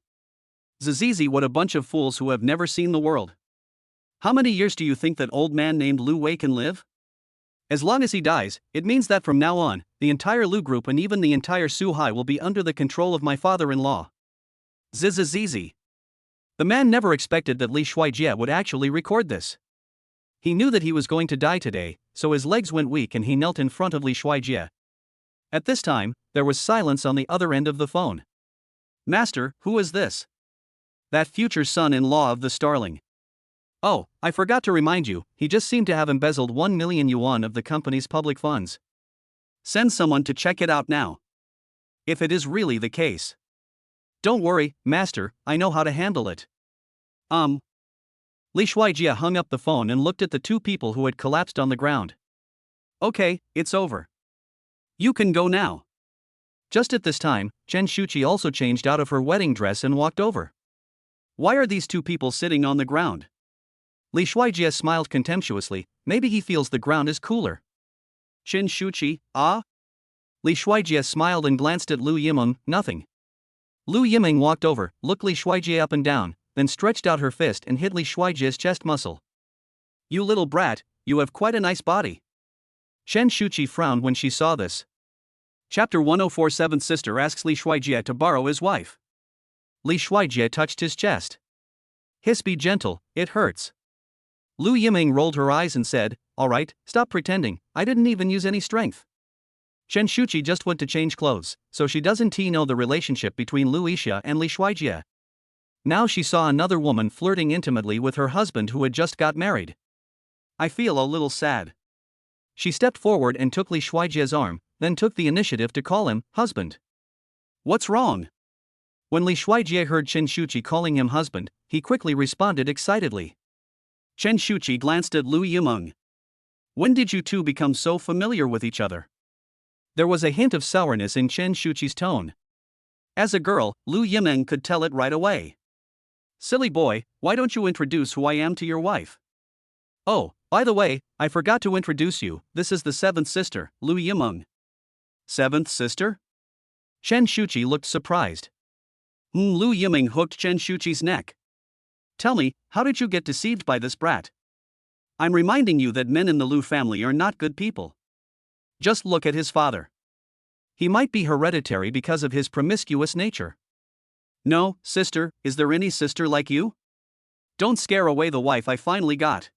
Zizizi, what a bunch of fools who have never seen the world. How many years do you think that old man named Lu Wei can live? As long as he dies, it means that from now on, the entire Lu group and even the entire Shuchi will be under the control of my father-in-law. Zizizi. The man never expected that Li Shuijie would actually record this. He knew that he was going to die today, so his legs went weak and he knelt in front of Li Shuijie. At this time, there was silence on the other end of the phone. Master, who is this? That future son-in-law of the starling. Oh, I forgot to remind you, he just seemed to have embezzled 1 million yuan of the company's public funds. Send someone to check it out now. If it is really the case. Don't worry, Master, I know how to handle it. Li Shuijie hung up the phone and looked at the two people who had collapsed on the ground. Okay, it's over. You can go now. Just at this time, Chen Shuchi also changed out of her wedding dress and walked over. Why are these two people sitting on the ground? Li Shuijie smiled contemptuously, maybe he feels the ground is cooler. Chen Shuchi, ah? Li Shuijie smiled and glanced at Lu Yimeng, nothing. Lu Yimeng walked over, looked Li Shuijie up and down, then stretched out her fist and hit Li Shuijie's chest muscle. You little brat, you have quite a nice body. Chen Shuchi frowned when she saw this. Chapter 104 Seventh Sister asks Li Shuijie to borrow his wife. Li Shuijie touched his chest. Hiss, be gentle, it hurts. Lu Yimeng rolled her eyes and said, alright, stop pretending, I didn't even use any strength. Chen Shuchi just went to change clothes, so she doesn't know the relationship between Lu Yixia and Li Shuijie. Now she saw another woman flirting intimately with her husband who had just got married. I feel a little sad. She stepped forward and took Li Shuijie's arm, then took the initiative to call him husband. What's wrong? When Li Shuijie heard Chen Shuchi calling him husband, he quickly responded excitedly. Chen Shuchi glanced at Lu Yimeng. When did you two become so familiar with each other? There was a hint of sourness in Chen Shuchi's tone. As a girl, Lu Yimeng could tell it right away. Silly boy, why don't you introduce who I am to your wife? Oh, by the way, I forgot to introduce you, this is the seventh sister, Lu Yimeng. Seventh sister? Chen Shuchi looked surprised. Lu Yimeng hooked Chen Shuchi's neck. Tell me, how did you get deceived by this brat? I'm reminding you that men in the Lu family are not good people. Just look at his father. He might be hereditary because of his promiscuous nature. No, sister, is there any sister like you? Don't scare away the wife I finally got.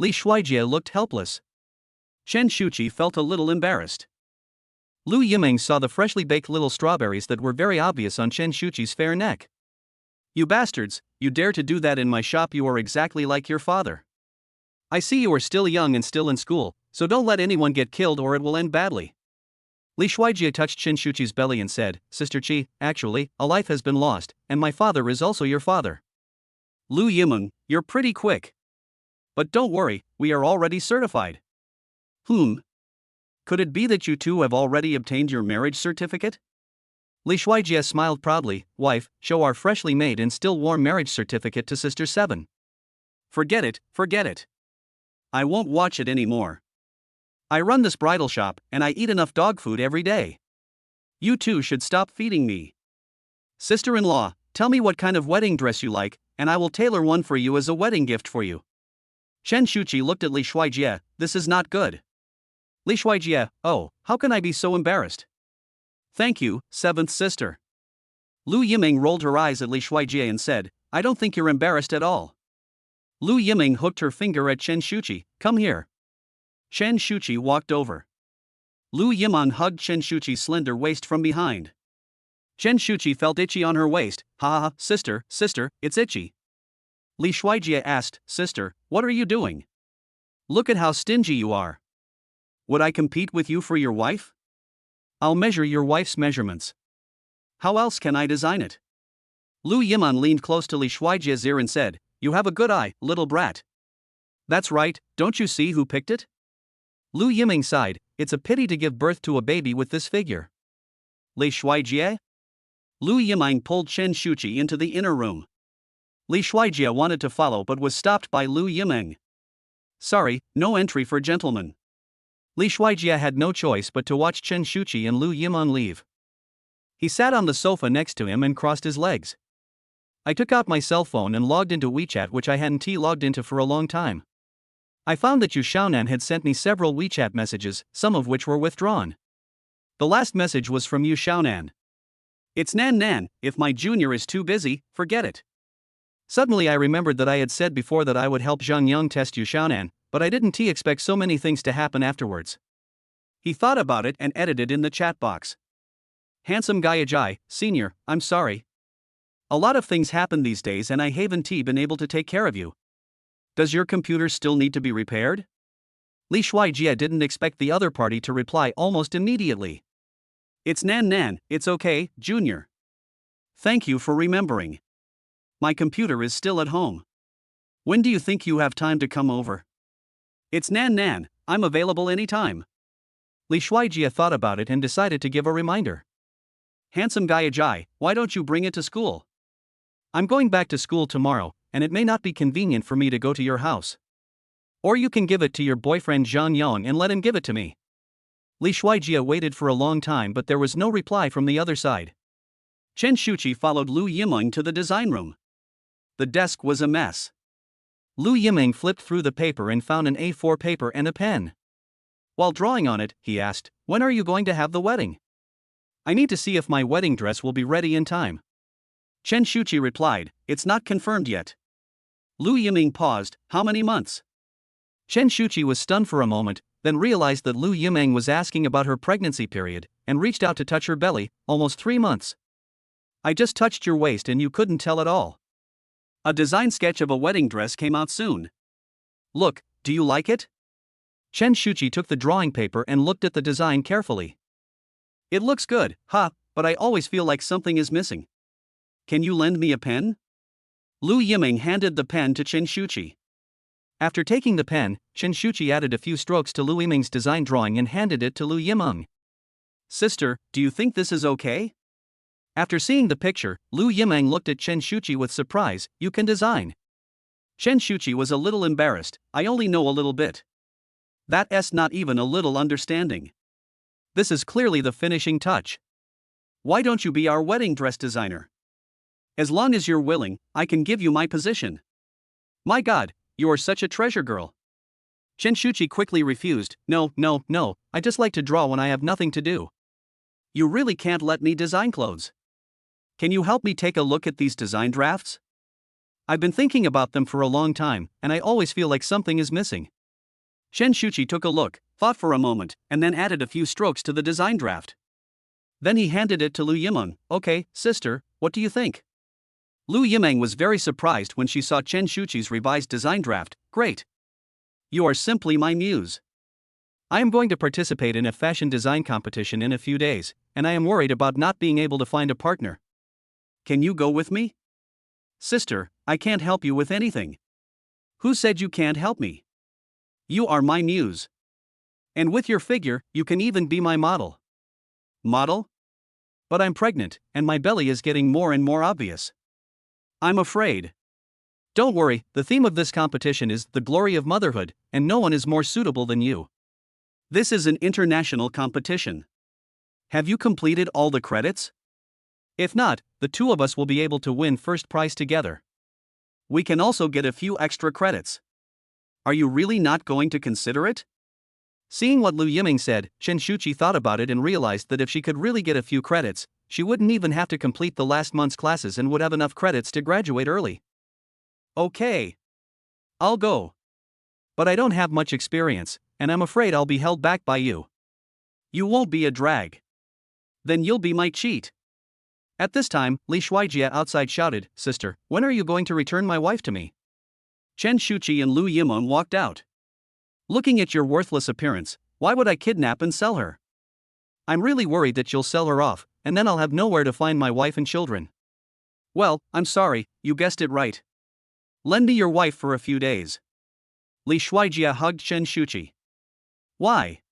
Li Shuijie looked helpless. Chen Shuchi felt a little embarrassed. Lu Yimeng saw the freshly baked little strawberries that were very obvious on Chen Shuchi's fair neck. You bastards, you dare to do that in my shop, you are exactly like your father. I see you are still young and still in school, so don't let anyone get killed or it will end badly. Li Shuijie touched Chen Shuchi's belly and said, Sister Qi, actually, a life has been lost, and my father is also your father. Lu Yimeng, you're pretty quick. But don't worry, we are already certified. Could it be that you two have already obtained your marriage certificate? Li Shuijie smiled proudly, wife, show our freshly made and still warm marriage certificate to Sister 7. Forget it, forget it. I won't watch it anymore. I run this bridal shop, and I eat enough dog food every day. You two should stop feeding me. Sister-in-law, tell me what kind of wedding dress you like, and I will tailor one for you as a wedding gift for you. Chen Shuchi looked at Li Shuijie, this is not good. Li Shuijie, oh, how can I be so embarrassed? Thank you, seventh sister. Lu Yimeng rolled her eyes at Li Shuijie and said, I don't think you're embarrassed at all. Lu Yimeng hooked her finger at Chen Shuchi, come here. Chen Shuchi walked over. Lu Yimeng hugged Chen Shuchi's slender waist from behind. Chen Shuchi felt itchy on her waist, ha ha, sister, it's itchy. Li Shuijie asked, sister, what are you doing? Look at how stingy you are. Would I compete with you for your wife? I'll measure your wife's measurements. How else can I design it? Lu Yimeng leaned close to Li Shuijie's ear and said, you have a good eye, little brat. That's right, don't you see who picked it? Lu Yimeng sighed, it's a pity to give birth to a baby with this figure. Li Shuijie? Lu Yimeng pulled Chen Shuchi into the inner room. Li Shuijie wanted to follow but was stopped by Lu Yimeng. Sorry, no entry for gentlemen. Li Shuijie had no choice but to watch Chen Shuchi and Lu Yimeng leave. He sat on the sofa next to him and crossed his legs. I took out my cell phone and logged into WeChat, which I hadn't logged into for a long time. I found that Yu Xiaonan had sent me several WeChat messages, some of which were withdrawn. The last message was from Yu Xiaonan. It's Nan Nan, if my junior is too busy, forget it. Suddenly I remembered that I had said before that I would help Zhang Yang test Yu Xiaonan, but I didn't expect so many things to happen afterwards. He thought about it and edited in the chat box. Handsome guy Ajay, Senior, I'm sorry. A lot of things happen these days and I haven't been able to take care of you. Does your computer still need to be repaired? Li Shuijie didn't expect the other party to reply almost immediately. It's Nan, it's okay, Junior. Thank you for remembering. My computer is still at home. When do you think you have time to come over? It's Nan, I'm available anytime. Li Shuijie thought about it and decided to give a reminder. Handsome guy Ajay, why don't you bring it to school? I'm going back to school tomorrow, and it may not be convenient for me to go to your house. Or you can give it to your boyfriend Zhang Yang and let him give it to me. Li Shuijie waited for a long time but there was no reply from the other side. Chen Shuchi followed Lu Yimeng to the design room. The desk was a mess. Lu Yimeng flipped through the paper and found an A4 paper and a pen. While drawing on it, he asked, "When are you going to have the wedding? I need to see if my wedding dress will be ready in time." Chen Shuchi replied, "It's not confirmed yet." Lu Yimeng paused, "How many months?" Chen Shuchi was stunned for a moment, then realized that Lu Yimeng was asking about her pregnancy period, and reached out to touch her belly. "Almost 3 months. I just touched your waist and you couldn't tell at all." A design sketch of a wedding dress came out soon. "Look, do you like it?" Chen Shuchi took the drawing paper and looked at the design carefully. "It looks good, but I always feel like something is missing. Can you lend me a pen?" Lu Yimeng handed the pen to Chen Shuchi. After taking the pen, Chen Shuchi added a few strokes to Lu Yimeng's design drawing and handed it to Lu Yimeng. "Sister, do you think this is okay?" After seeing the picture, Lu Yimeng looked at Chen Shuchi with surprise. "You can design." Chen Shuchi was a little embarrassed. "I only know a little bit. That's not even a little understanding. This is clearly the finishing touch. Why don't you be our wedding dress designer? As long as you're willing, I can give you my position." "My God, you are such a treasure girl." Chen Shuchi quickly refused. No, I just like to draw when I have nothing to do. You really can't let me design clothes. Can you help me take a look at these design drafts? I've been thinking about them for a long time, and I always feel like something is missing." Chen Shuchi took a look, thought for a moment, and then added a few strokes to the design draft. Then he handed it to Lu Yimeng. "Okay, sister, what do you think?" Lu Yimeng was very surprised when she saw Chen Shuchi's revised design draft. "Great. You are simply my muse. I am going to participate in a fashion design competition in a few days, and I am worried about not being able to find a partner. Can you go with me?" "Sister, I can't help you with anything." "Who said you can't help me? You are my muse. And with your figure, you can even be my model." "Model? But I'm pregnant, and my belly is getting more and more obvious. I'm afraid." "Don't worry, the theme of this competition is the glory of motherhood, and no one is more suitable than you. This is an international competition. Have you completed all the credits? If not, the two of us will be able to win first prize together. We can also get a few extra credits. Are you really not going to consider it?" Seeing what Lu Yimeng said, Chen Shuchi thought about it and realized that if she could really get a few credits, she wouldn't even have to complete the last month's classes and would have enough credits to graduate early. "Okay. I'll go. But I don't have much experience, and I'm afraid I'll be held back by you." "You won't be a drag. Then you'll be my cheat." At this time, Li Shuijie outside shouted, "Sister, when are you going to return my wife to me?" Chen Shuchi and Lu Yimeng walked out. "Looking at your worthless appearance, why would I kidnap and sell her? I'm really worried that you'll sell her off, and then I'll have nowhere to find my wife and children." "Well, I'm sorry, you guessed it right. Lend me your wife for a few days." Li Shuijie hugged Chen Shuchi. "Why?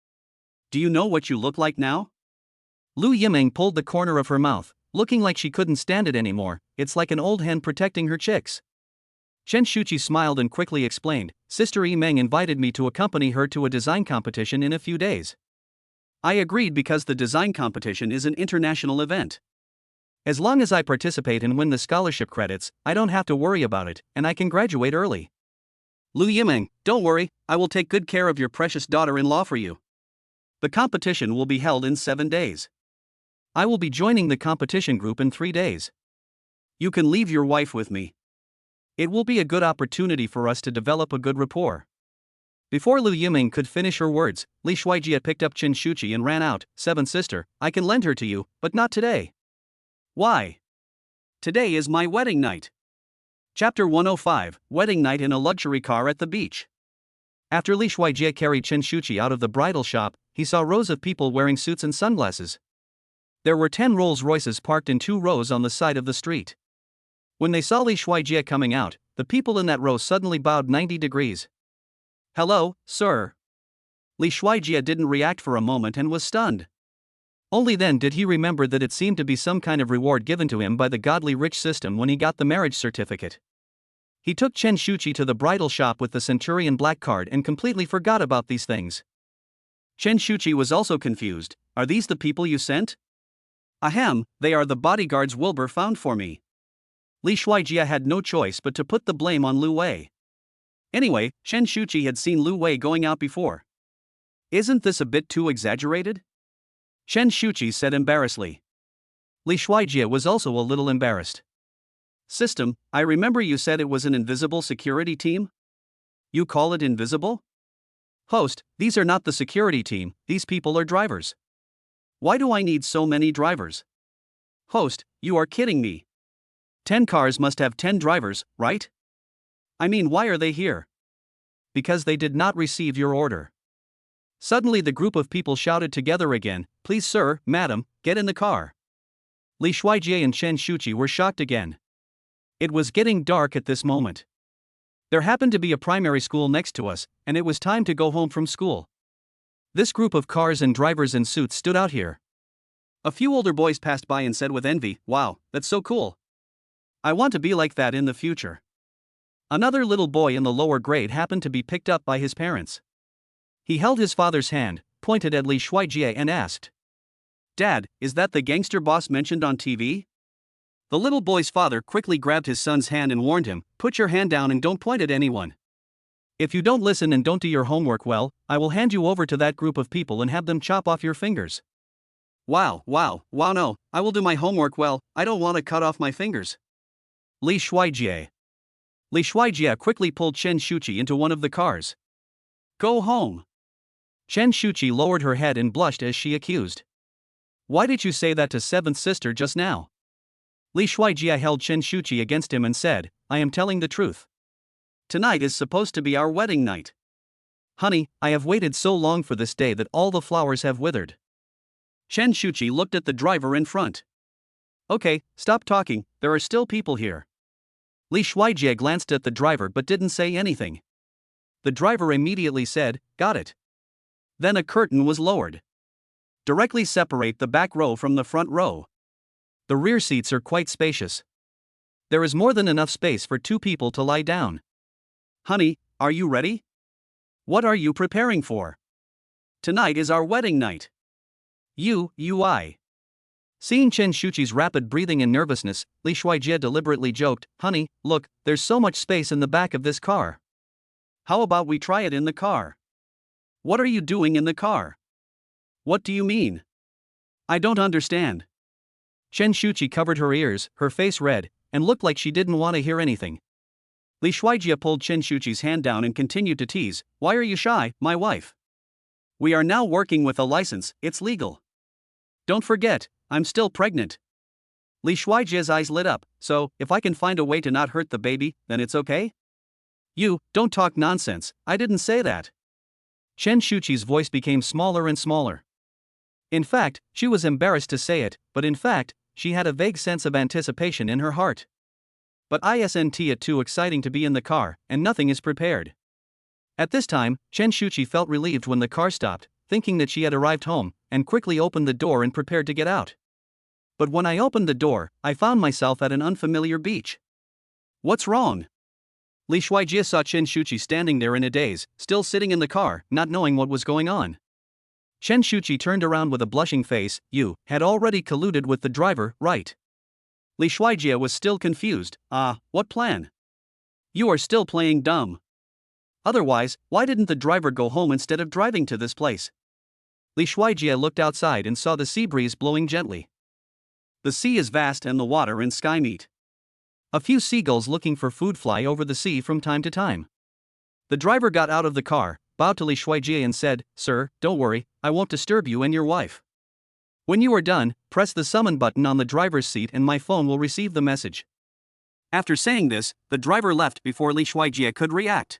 Do you know what you look like now?" Lu Yimeng pulled the corner of her mouth, looking like she couldn't stand it anymore. "It's like an old hen protecting her chicks." Chen Shuchi smiled and quickly explained, "Sister Yimeng invited me to accompany her to a design competition in a few days. I agreed because the design competition is an international event. As long as I participate and win the scholarship credits, I don't have to worry about it, and I can graduate early." "Lu Yimeng, don't worry, I will take good care of your precious daughter-in-law for you. The competition will be held in 7 days. I will be joining the competition group in 3 days. You can leave your wife with me. It will be a good opportunity for us to develop a good rapport. Before Liu Yiming could finish her words, Li Shuijie picked up Qin Shuchi and ran out. Seventh sister, I can lend her to you, but not today. Why? Today is my wedding night. Chapter 105, Wedding Night in a Luxury Car at the Beach. After Li Shuijie carried Qin Shuchi out of the bridal shop, he saw rows of people wearing suits and sunglasses. There were 10 Rolls Royces parked in 2 rows on the side of the street. When they saw Li Shuijie coming out, the people in that row suddenly bowed 90 degrees. Hello, sir. Li Shuijie didn't react for a moment and was stunned. Only then did he remember that it seemed to be some kind of reward given to him by the godly rich system when he got the marriage certificate. He took Qin Shuchi to the bridal shop with the Centurion Black card and completely forgot about these things. Qin Shuchi was also confused. Are these the people you sent? Ahem, they are the bodyguards Wilbur found for me. Li Shuijie had no choice but to put the blame on Lu Wei. Anyway, Qin Shuchi had seen Lu Wei going out before. Isn't this a bit too exaggerated? Qin Shuchi said embarrassedly. Li Shuijie was also a little embarrassed. System, I remember you said it was an invisible security team? You call it invisible? Host, these are not the security team, these people are drivers. Why do I need so many drivers? Host, you are kidding me. 10 cars must have 10 drivers, right? I mean, why are they here? Because they did not receive your order. Suddenly the group of people shouted together again, please sir, madam, get in the car. Li Shuijie and Qin Shuchi were shocked again. It was getting dark at this moment. There happened to be a primary school next to us, and it was time to go home from school. This group of cars and drivers in suits stood out here. A few older boys passed by and said with envy, wow, that's so cool. I want to be like that in the future. Another little boy in the lower grade happened to be picked up by his parents. He held his father's hand, pointed at Li Shuijie and asked, Dad, is that the gangster boss mentioned on TV? The little boy's father quickly grabbed his son's hand and warned him, put your hand down and don't point at anyone. If you don't listen and don't do your homework well, I will hand you over to that group of people and have them chop off your fingers. Wow, no, I will do my homework well, I don't want to cut off my fingers. Li Shuijie. Li Shuijie quickly pulled Qin Shuchi into one of the cars. Go home. Qin Shuchi lowered her head and blushed as she accused. Why did you say that to seventh sister just now? Li Shuijie held Qin Shuchi against him and said, I am telling the truth. Tonight is supposed to be our wedding night. Honey, I have waited so long for this day that all the flowers have withered. Qin Shuchi looked at the driver in front. Okay, stop talking, there are still people here. Li Shuijie glanced at the driver but didn't say anything. The driver immediately said, got it. Then a curtain was lowered. Directly separate the back row from the front row. The rear seats are quite spacious. There is more than enough space for 2 people to lie down. Honey, are you ready? What are you preparing for? Tonight is our wedding night. I. Seeing Qin Shuchi's rapid breathing and nervousness, Li Shuijie deliberately joked, honey, look, there's so much space in the back of this car. How about we try it in the car? What are you doing in the car? What do you mean? I don't understand. Qin Shuchi covered her ears, her face red, and looked like she didn't want to hear anything. Li Shuijie pulled Qin Shuchi's hand down and continued to tease, why are you shy, my wife? We are now working with a license, it's legal. Don't forget, I'm still pregnant. Li Shuijie's eyes lit up, so, if I can find a way to not hurt the baby, then it's okay? You, don't talk nonsense, I didn't say that. Qin Shuchi's voice became smaller and smaller. In fact, she was embarrassed to say it, but in fact, she had a vague sense of anticipation in her heart. But isn't it too exciting to be in the car, and nothing is prepared. At this time, Qin Shuchi felt relieved when the car stopped, thinking that she had arrived home, and quickly opened the door and prepared to get out. But when I opened the door, I found myself at an unfamiliar beach. What's wrong? Li Shuijie saw Qin Shuchi standing there in a daze, still sitting in the car, not knowing what was going on. Qin Shuchi turned around with a blushing face, you had already colluded with the driver, right? Li Shuijie was still confused, what plan? You are still playing dumb. Otherwise, why didn't the driver go home instead of driving to this place? Li Shuijie looked outside and saw the sea breeze blowing gently. The sea is vast and the water and sky meet. A few seagulls looking for food fly over the sea from time to time. The driver got out of the car, bowed to Li Shuijie and said, "Sir, don't worry, I won't disturb you and your wife. When you are done, press the summon button on the driver's seat and my phone will receive the message." After saying this, the driver left before Li Shuijie could react.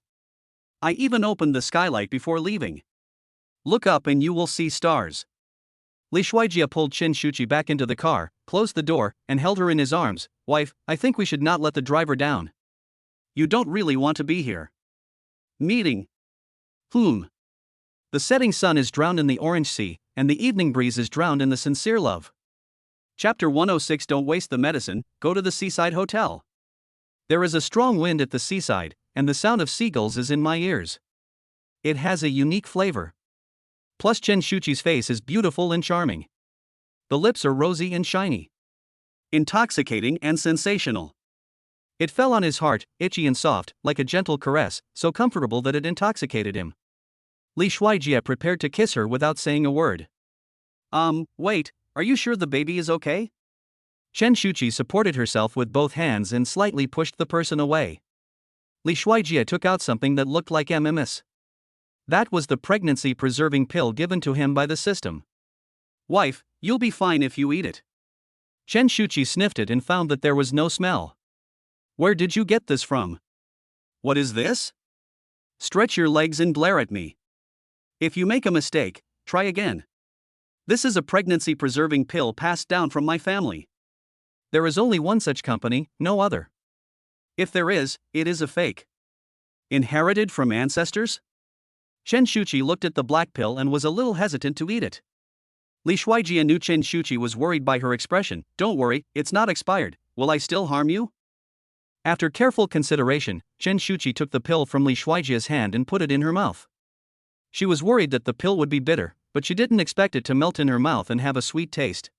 I even opened the skylight before leaving. Look up and you will see stars. Li Shuijie pulled Shuchi back into the car, closed the door, and held her in his arms. "Wife, I think we should not let the driver down. You don't really want to be here. Meeting. The setting sun is drowned in the orange sea, and the evening breeze is drowned in the sincere love. Chapter 106. Don't waste the medicine, go to the seaside hotel. There is a strong wind at the seaside, and the sound of seagulls is in my ears. It has a unique flavor. Plus Shuchi's face is beautiful and charming. The lips are rosy and shiny. Intoxicating and sensational. It fell on his heart, itchy and soft, like a gentle caress, so comfortable that it intoxicated him. Li Shuijie prepared to kiss her without saying a word. Wait, are you sure the baby is okay? Shuchi supported herself with both hands and slightly pushed the person away. Li Shuijie took out something that looked like MMS. That was the pregnancy-preserving pill given to him by the system. "Wife, you'll be fine if you eat it." Shuchi sniffed it and found that there was no smell. "Where did you get this from? What is this? Stretch your legs and glare at me. If you make a mistake, try again. This is a pregnancy-preserving pill passed down from my family. There is only one such company, no other. If there is, it is a fake. Inherited from ancestors?" Shuchi looked at the black pill and was a little hesitant to eat it. Li Shuijie knew Shuchi was worried by her expression. "Don't worry, it's not expired. Will I still harm you?" After careful consideration, Shuchi took the pill from Li Shuijie's hand and put it in her mouth. She was worried that the pill would be bitter, but she didn't expect it to melt in her mouth and have a sweet taste.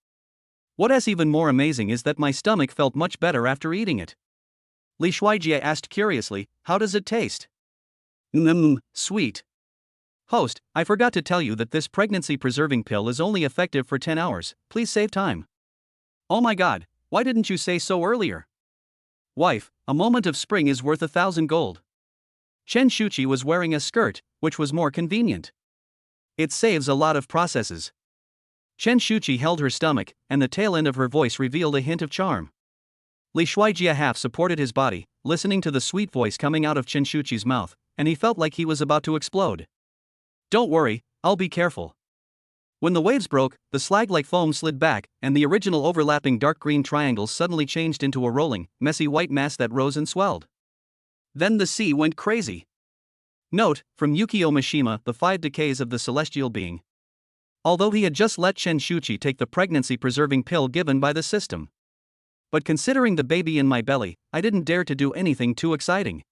What is even more amazing is that my stomach felt much better after eating it. Li Shuijie asked curiously, "How does it taste?" Sweet. Host, I forgot to tell you that this pregnancy-preserving pill is only effective for 10 hours, please save time. Oh my god, why didn't you say so earlier? Wife, a moment of spring is worth 1,000 gold. Shuchi was wearing a skirt, which was more convenient. It saves a lot of processes. Shuchi held her stomach, and the tail end of her voice revealed a hint of charm. Li Shuijie half supported his body, listening to the sweet voice coming out of Shuchi's mouth, and he felt like he was about to explode. "Don't worry, I'll be careful." When the waves broke, the slag-like foam slid back, and the original overlapping dark green triangles suddenly changed into a rolling, messy white mass that rose and swelled. Then the sea went crazy. Note, from Yukio Mishima, The 5 Decays of the Celestial Being. Although he had just let Shuchi take the pregnancy-preserving pill given by the system. But considering the baby in my belly, I didn't dare to do anything too exciting.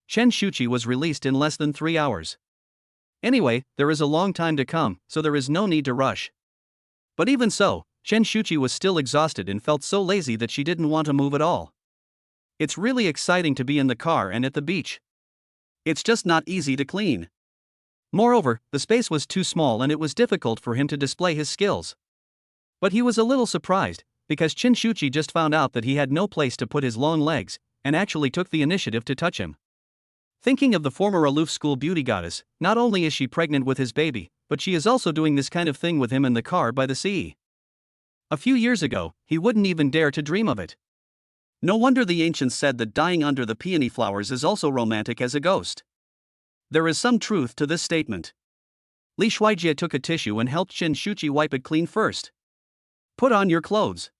Shuchi was released in less than 3 hours. Anyway, there is a long time to come, so there is no need to rush. But even so, Shuchi was still exhausted and felt so lazy that she didn't want to move at all. It's really exciting to be in the car and at the beach. It's just not easy to clean. Moreover, the space was too small and it was difficult for him to display his skills. But he was a little surprised, because Shuchi just found out that he had no place to put his long legs, and actually took the initiative to touch him. Thinking of the former aloof school beauty goddess, not only is she pregnant with his baby, but she is also doing this kind of thing with him in the car by the sea. A few years ago, he wouldn't even dare to dream of it. No wonder the ancients said that dying under the peony flowers is also romantic as a ghost. There is some truth to this statement. Li Shuijie took a tissue and helped Shuchi wipe it clean first. "Put on your clothes."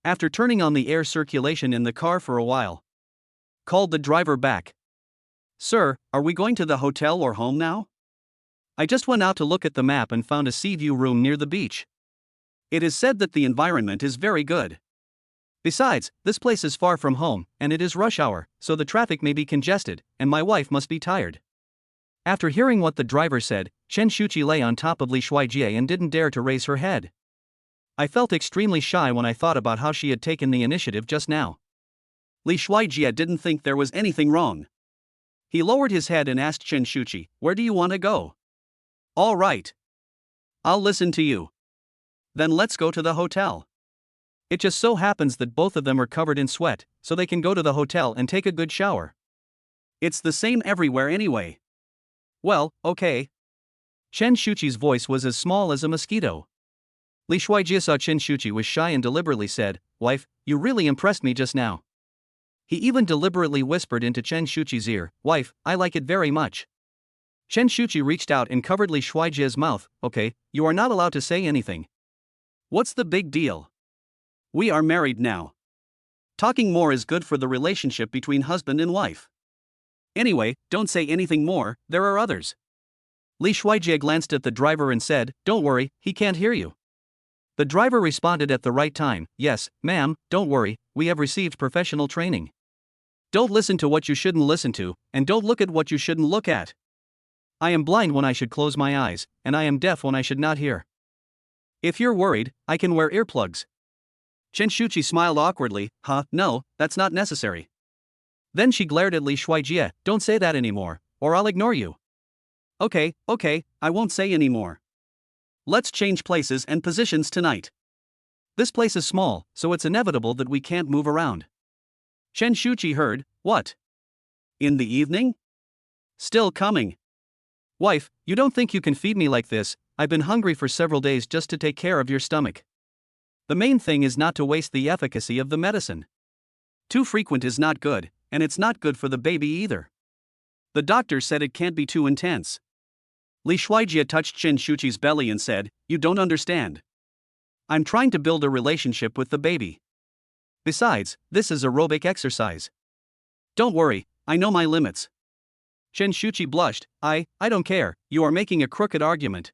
After turning on the air circulation in the car for a while, called the driver back. "Sir, are we going to the hotel or home now? I just went out to look at the map and found a sea view room near the beach. It is said that the environment is very good. Besides, this place is far from home, and it is rush hour, so the traffic may be congested, and my wife must be tired." After hearing what the driver said, Shuchi lay on top of Li Shuijie and didn't dare to raise her head. I felt extremely shy when I thought about how she had taken the initiative just now. Li Shuijie didn't think there was anything wrong. He lowered his head and asked Shuchi, "Where do you want to go?" "All right. I'll listen to you. Then let's go to the hotel." It just so happens that both of them are covered in sweat, so they can go to the hotel and take a good shower. It's the same everywhere anyway. Well, okay. Chen Shuchi's voice was as small as a mosquito. Li Shuijie saw Chen Shuchi was shy and deliberately said, "Wife, you really impressed me just now." He even deliberately whispered into Chen Shuchi's ear, "Wife, I like it very much." Chen Shuchi reached out and covered Li Shuijie's mouth. "Okay, you are not allowed to say anything." "What's the big deal? We are married now. Talking more is good for the relationship between husband and wife. Anyway, don't say anything more, there are others." Li Shuijie glanced at the driver and said, "Don't worry, he can't hear you." The driver responded at the right time, "Yes, ma'am, don't worry, we have received professional training. Don't listen to what you shouldn't listen to, and don't look at what you shouldn't look at. I am blind when I should close my eyes, and I am deaf when I should not hear. If you're worried, I can wear earplugs." Chen Shuchi smiled awkwardly. No, that's not necessary." Then she glared at Li Shuijie, "Don't say that anymore, or I'll ignore you." Okay, I won't say anymore. Let's change places and positions tonight. This place is small, so it's inevitable that we can't move around. Chen Shuchi heard, "What? In the evening? Still coming. Wife, you don't think you can feed me like this? I've been hungry for several days just to take care of your stomach. The main thing is not to waste the efficacy of the medicine. Too frequent is not good, and it's not good for the baby either. The doctor said it can't be too intense." Li Shuijie touched Chen Shuchi's belly and said, "You don't understand. I'm trying to build a relationship with the baby. Besides, this is aerobic exercise. Don't worry, I know my limits." Chen Shuchi blushed. I don't care, you are making a crooked argument.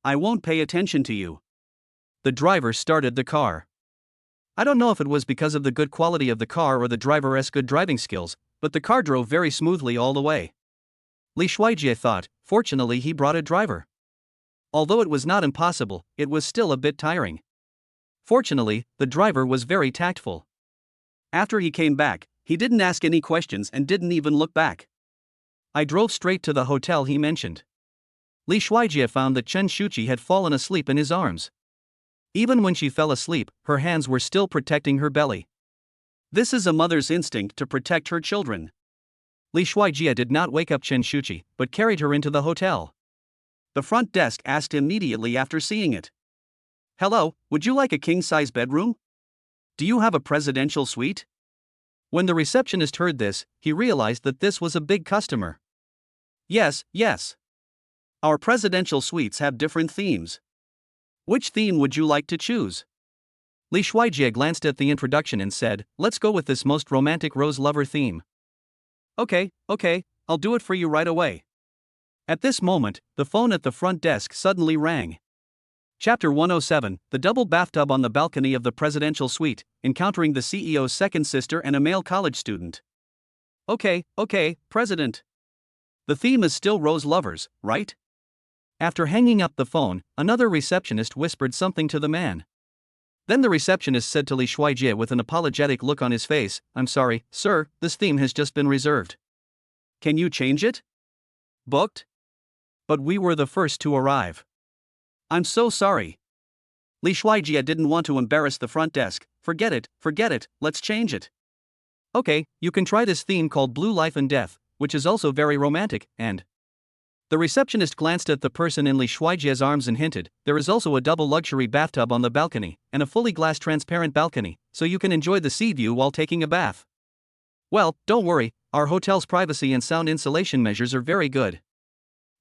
I won't pay attention to you." The driver started the car. I don't know if it was because of the good quality of the car or the driver's good driving skills, but the car drove very smoothly all the way. Li Shuijie thought, fortunately he brought a driver. Although it was not impossible, it was still a bit tiring. Fortunately, the driver was very tactful. After he came back, he didn't ask any questions and didn't even look back. I drove straight to the hotel he mentioned. Li Shuijie found that Chen Shuchi had fallen asleep in his arms. Even when she fell asleep, her hands were still protecting her belly. This is a mother's instinct to protect her children. Li Shuijie did not wake up Chen Shuchi, but carried her into the hotel. The front desk asked immediately after seeing it, "Hello, would you like a king-size bedroom? Do you have a presidential suite?" When the receptionist heard this, he realized that this was a big customer. Yes. Our presidential suites have different themes. Which theme would you like to choose?" Li Shuijie glanced at the introduction and said, "Let's go with this most romantic rose lover theme." Okay, I'll do it for you right away." At this moment, the phone at the front desk suddenly rang. Chapter 107, The Double Bathtub on the Balcony of the Presidential Suite, Encountering the CEO's Second Sister and a Male College Student. Okay, President. The theme is still rose lovers, right? After hanging up the phone, another receptionist whispered something to the man. Then the receptionist said to Li Shuijie with an apologetic look on his face, "I'm sorry, sir, this theme has just been reserved. Can you change it?" "Booked? But we were the first to arrive." "I'm so sorry." Li Shuijie didn't want to embarrass the front desk. Forget it, let's change it." "Okay, you can try this theme called Blue Life and Death, which is also very romantic, and..." The receptionist glanced at the person in Li Shuijie's arms and hinted, "There is also a double luxury bathtub on the balcony, and a fully glass transparent balcony, so you can enjoy the sea view while taking a bath. Well, don't worry, our hotel's privacy and sound insulation measures are very good.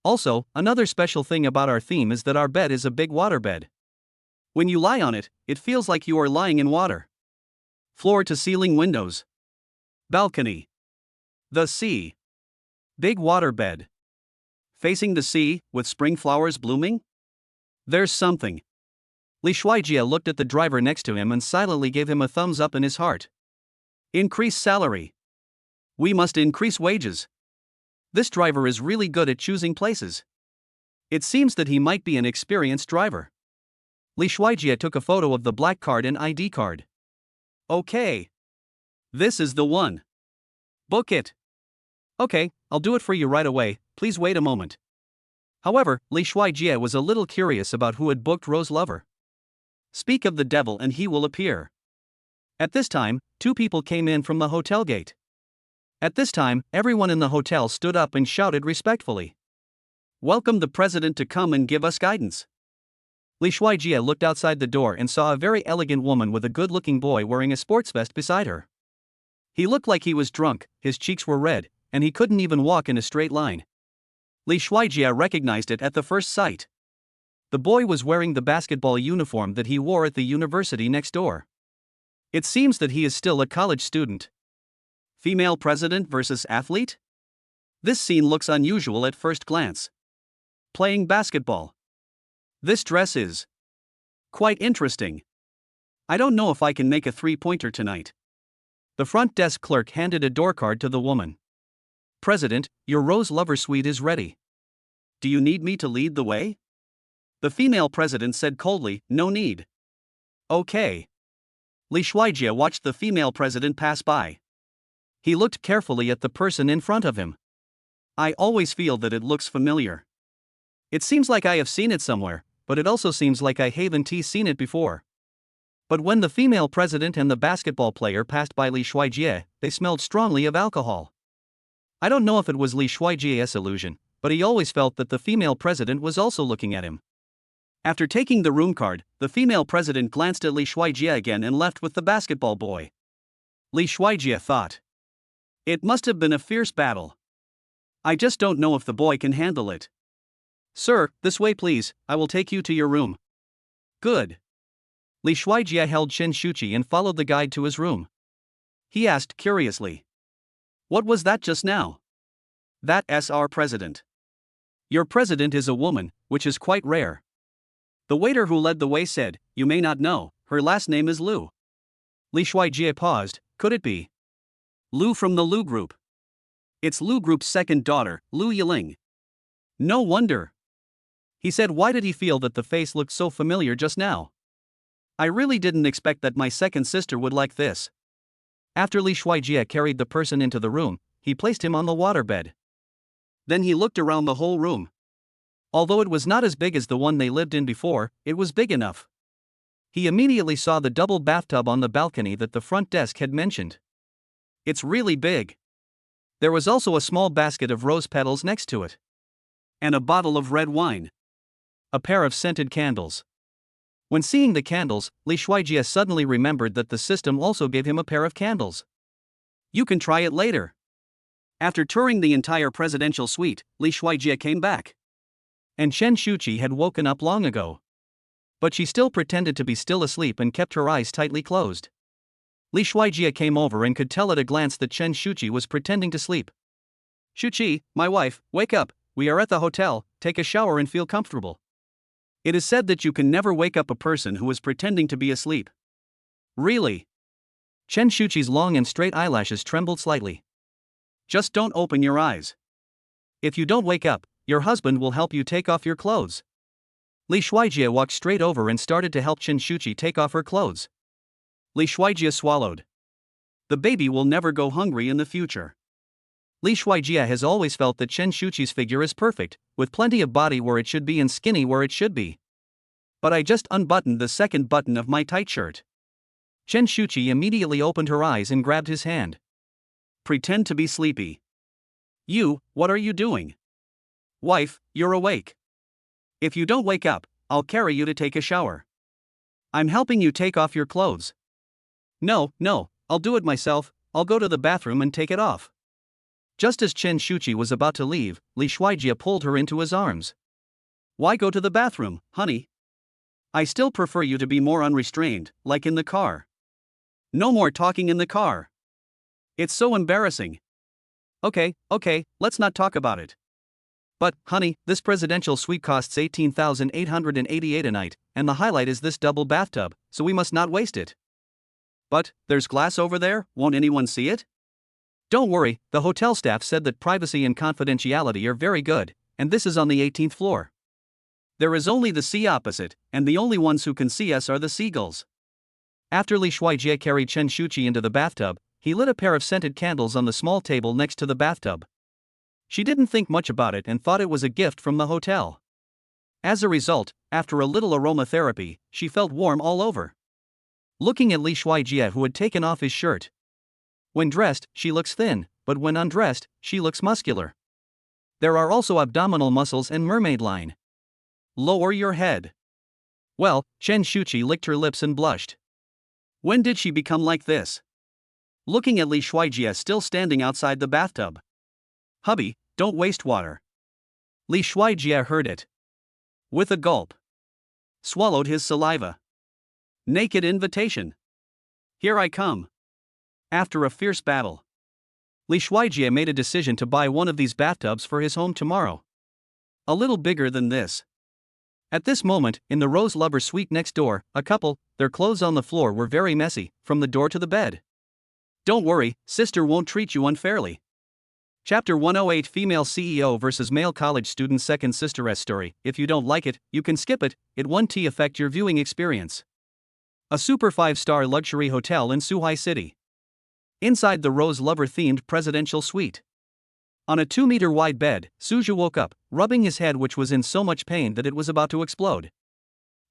Also, another special thing about our theme is that our bed is a big water bed. When you lie on it, it feels like you are lying in water. Floor to ceiling windows. Balcony. The sea. Big water bed. Facing the sea, with spring flowers blooming? There's something." Li Shuijie looked at the driver next to him and silently gave him a thumbs up in his heart. "Increase salary. We must increase wages. This driver is really good at choosing places. It seems that he might be an experienced driver." Li Shuijie took a photo of the black card and ID card. "Okay. This is the one. Book it." "Okay, I'll do it for you right away, please wait a moment." However, Li Shuijie was a little curious about who had booked Rose Lover. Speak of the devil and he will appear. At this time, two people came in from the hotel gate. At this time, everyone in the hotel stood up and shouted respectfully. Welcome the president to come and give us guidance. Li Shuijie looked outside the door and saw a very elegant woman with a good-looking boy wearing a sports vest beside her. He looked like he was drunk, his cheeks were red, and he couldn't even walk in a straight line. Li Shuijie recognized it at the first sight. The boy was wearing the basketball uniform that he wore at the university next door. It seems that he is still a college student. Female president versus athlete? This scene looks unusual at first glance. Playing basketball. This dress is quite interesting. I don't know if I can make a three-pointer tonight. The front desk clerk handed a door card to the woman. President, your Rose Lover Suite is ready. Do you need me to lead the way? The female president said coldly, no need. Okay. Li Shuijie watched the female president pass by. He looked carefully at the person in front of him. I always feel that it looks familiar. It seems like I have seen it somewhere, but it also seems like I haven't seen it before. But when the female president and the basketball player passed by Li Shuijie, they smelled strongly of alcohol. I don't know if it was Li Shuijie's illusion, but he always felt that the female president was also looking at him. After taking the room card, the female president glanced at Li Shuijie again and left with the basketball boy. Li Shuijie thought. It must have been a fierce battle. I just don't know if the boy can handle it. Sir, this way please, I will take you to your room. Good. Li Shuijie held Shuchi and followed the guide to his room. He asked curiously. What was that just now? That's our president. Your president is a woman, which is quite rare. The waiter who led the way said, you may not know, her last name is Lu. Li Shuijie paused, could it be Lu from the Lu Group? It's Lu Group's second daughter, Lu Yiling. No wonder. He said, why did he feel that the face looked so familiar just now? I really didn't expect that my second sister would like this. After Li Shuijie carried the person into the room, he placed him on the waterbed. Then he looked around the whole room. Although it was not as big as the one they lived in before, it was big enough. He immediately saw the double bathtub on the balcony that the front desk had mentioned. It's really big. There was also a small basket of rose petals next to it. And a bottle of red wine. A pair of scented candles. When seeing the candles, Li Shuijie suddenly remembered that the system also gave him a pair of candles. You can try it later. After touring the entire presidential suite, Li Shuijie came back. And Shuchi had woken up long ago. But she still pretended to be still asleep and kept her eyes tightly closed. Li Shuijie came over and could tell at a glance that Shuchi was pretending to sleep. Shuchi, my wife, wake up, we are at the hotel, take a shower and feel comfortable. It is said that you can never wake up a person who is pretending to be asleep. Really? Shuchi's long and straight eyelashes trembled slightly. Just don't open your eyes. If you don't wake up, your husband will help you take off your clothes. Li Shuijie walked straight over and started to help Shuchi take off her clothes. Li Shuijie swallowed. The baby will never go hungry in the future. Li Shuijie has always felt that Shuchi's figure is perfect, with plenty of body where it should be and skinny where it should be. But I just unbuttoned the second button of my tight shirt. Shuchi immediately opened her eyes and grabbed his hand. Pretend to be sleepy. You, what are you doing? Wife, you're awake. If you don't wake up, I'll carry you to take a shower. I'm helping you take off your clothes. No, I'll do it myself, I'll go to the bathroom and take it off. Just as Shuchi was about to leave, Li Shuijie pulled her into his arms. Why go to the bathroom, honey? I still prefer you to be more unrestrained, like in the car. No more talking in the car. It's so embarrassing. Okay, let's not talk about it. But, honey, this presidential suite costs $18,888 a night, and the highlight is this double bathtub, so we must not waste it. But, there's glass over there, won't anyone see it? Don't worry, the hotel staff said that privacy and confidentiality are very good, and this is on the 18th floor. There is only the sea opposite, and the only ones who can see us are the seagulls. After Li Shuijie carried Shuchi into the bathtub, he lit a pair of scented candles on the small table next to the bathtub. She didn't think much about it and thought it was a gift from the hotel. As a result, after a little aromatherapy, she felt warm all over. Looking at Li Shuijie, who had taken off his shirt. When dressed, she looks thin, but when undressed, she looks muscular. There are also abdominal muscles and mermaid line. Lower your head. Well, Chen Shuchi licked her lips and blushed. When did she become like this? Looking at Li Shuijie still standing outside the bathtub. Hubby, don't waste water. Li Shuijie heard it. With a gulp. Swallowed his saliva. Naked invitation. Here I come. After a fierce battle, Li Shuijie made a decision to buy one of these bathtubs for his home tomorrow. A little bigger than this. At this moment, in the Rose Lover suite next door, a couple, their clothes on the floor were very messy, from the door to the bed. Don't worry, sister won't treat you unfairly. Chapter 108 Female CEO vs Male College Student Second Sister Story. If you don't like it, you can skip it, it won't affect your viewing experience. A super 5-star luxury hotel in Suhai City. Inside the Rose Lover-themed presidential suite. On a 2-meter wide bed, Suja woke up, rubbing his head, which was in so much pain that it was about to explode.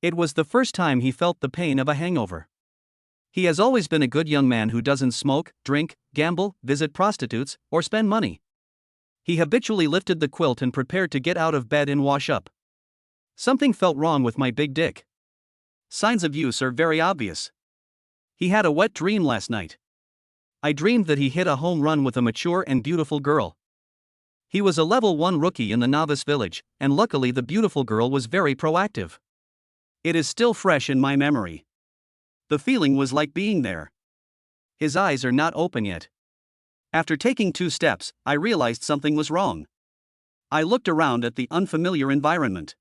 It was the first time he felt the pain of a hangover. He has always been a good young man who doesn't smoke, drink, gamble, visit prostitutes, or spend money. He habitually lifted the quilt and prepared to get out of bed and wash up. Something felt wrong with my big dick. Signs of use are very obvious. He had a wet dream last night. I dreamed that he hit a home run with a mature and beautiful girl. He was a level 1 rookie in the novice village, and luckily the beautiful girl was very proactive. It is still fresh in my memory. The feeling was like being there. His eyes are not open yet. After taking 2 steps, I realized something was wrong. I looked around at the unfamiliar environment.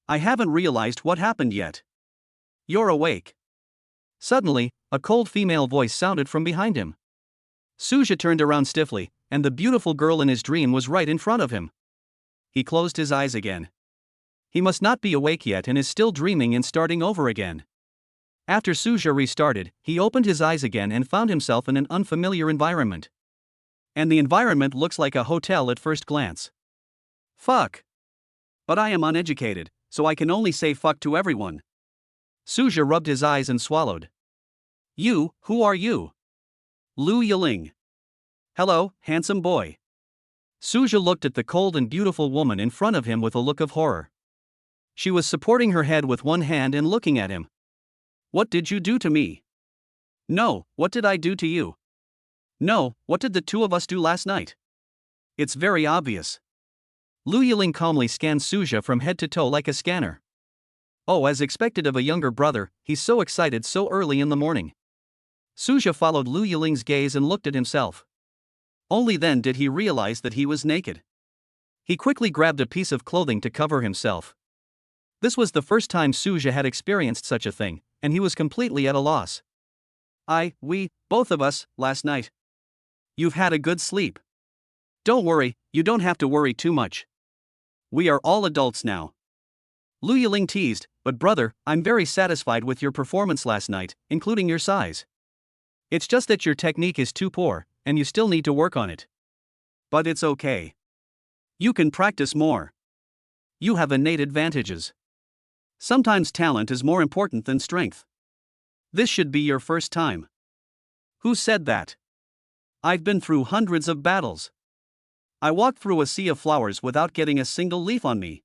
I haven't realized what happened yet. You're awake. Suddenly, a cold female voice sounded from behind him. Suja turned around stiffly, and the beautiful girl in his dream was right in front of him. He closed his eyes again. He must not be awake yet and is still dreaming and starting over again. After Suja restarted, he opened his eyes again and found himself in an unfamiliar environment. And the environment looks like a hotel at first glance. Fuck. But I am uneducated, so I can only say fuck to everyone. Suja rubbed his eyes and swallowed. You, who are you? Lu Yiling. Hello, handsome boy. Suja looked at the cold and beautiful woman in front of him with a look of horror. She was supporting her head with one hand and looking at him. What did you do to me? No, what did I do to you? No, what did the two of us do last night? It's very obvious. Lu Yiling calmly scanned Suja from head to toe like a scanner. Oh, as expected of a younger brother, he's so excited so early in the morning. Suja followed Lu Yiling's gaze and looked at himself. Only then did he realize that he was naked. He quickly grabbed a piece of clothing to cover himself. This was the first time Suja had experienced such a thing, and he was completely at a loss. We, both of us, last night. You've had a good sleep. Don't worry, you don't have to worry too much. We are all adults now. Lu Yiling teased, but brother, I'm very satisfied with your performance last night, including your size. It's just that your technique is too poor, and you still need to work on it. But it's okay. You can practice more. You have innate advantages. Sometimes talent is more important than strength. This should be your first time. Who said that? I've been through hundreds of battles. I walked through a sea of flowers without getting a single leaf on me.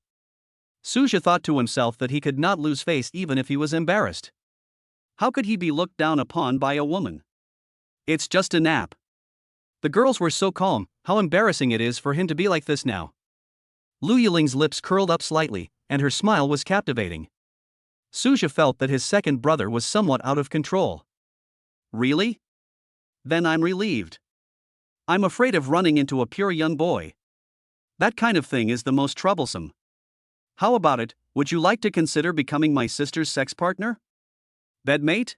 Suja thought to himself that he could not lose face even if he was embarrassed. How could he be looked down upon by a woman? It's just a nap. The girls were so calm, how embarrassing it is for him to be like this now. Lu Yiling's lips curled up slightly, and her smile was captivating. Suja felt that his second brother was somewhat out of control. Really? Then I'm relieved. I'm afraid of running into a pure young boy. That kind of thing is the most troublesome. How about it, would you like to consider becoming my sister's sex partner? Bedmate?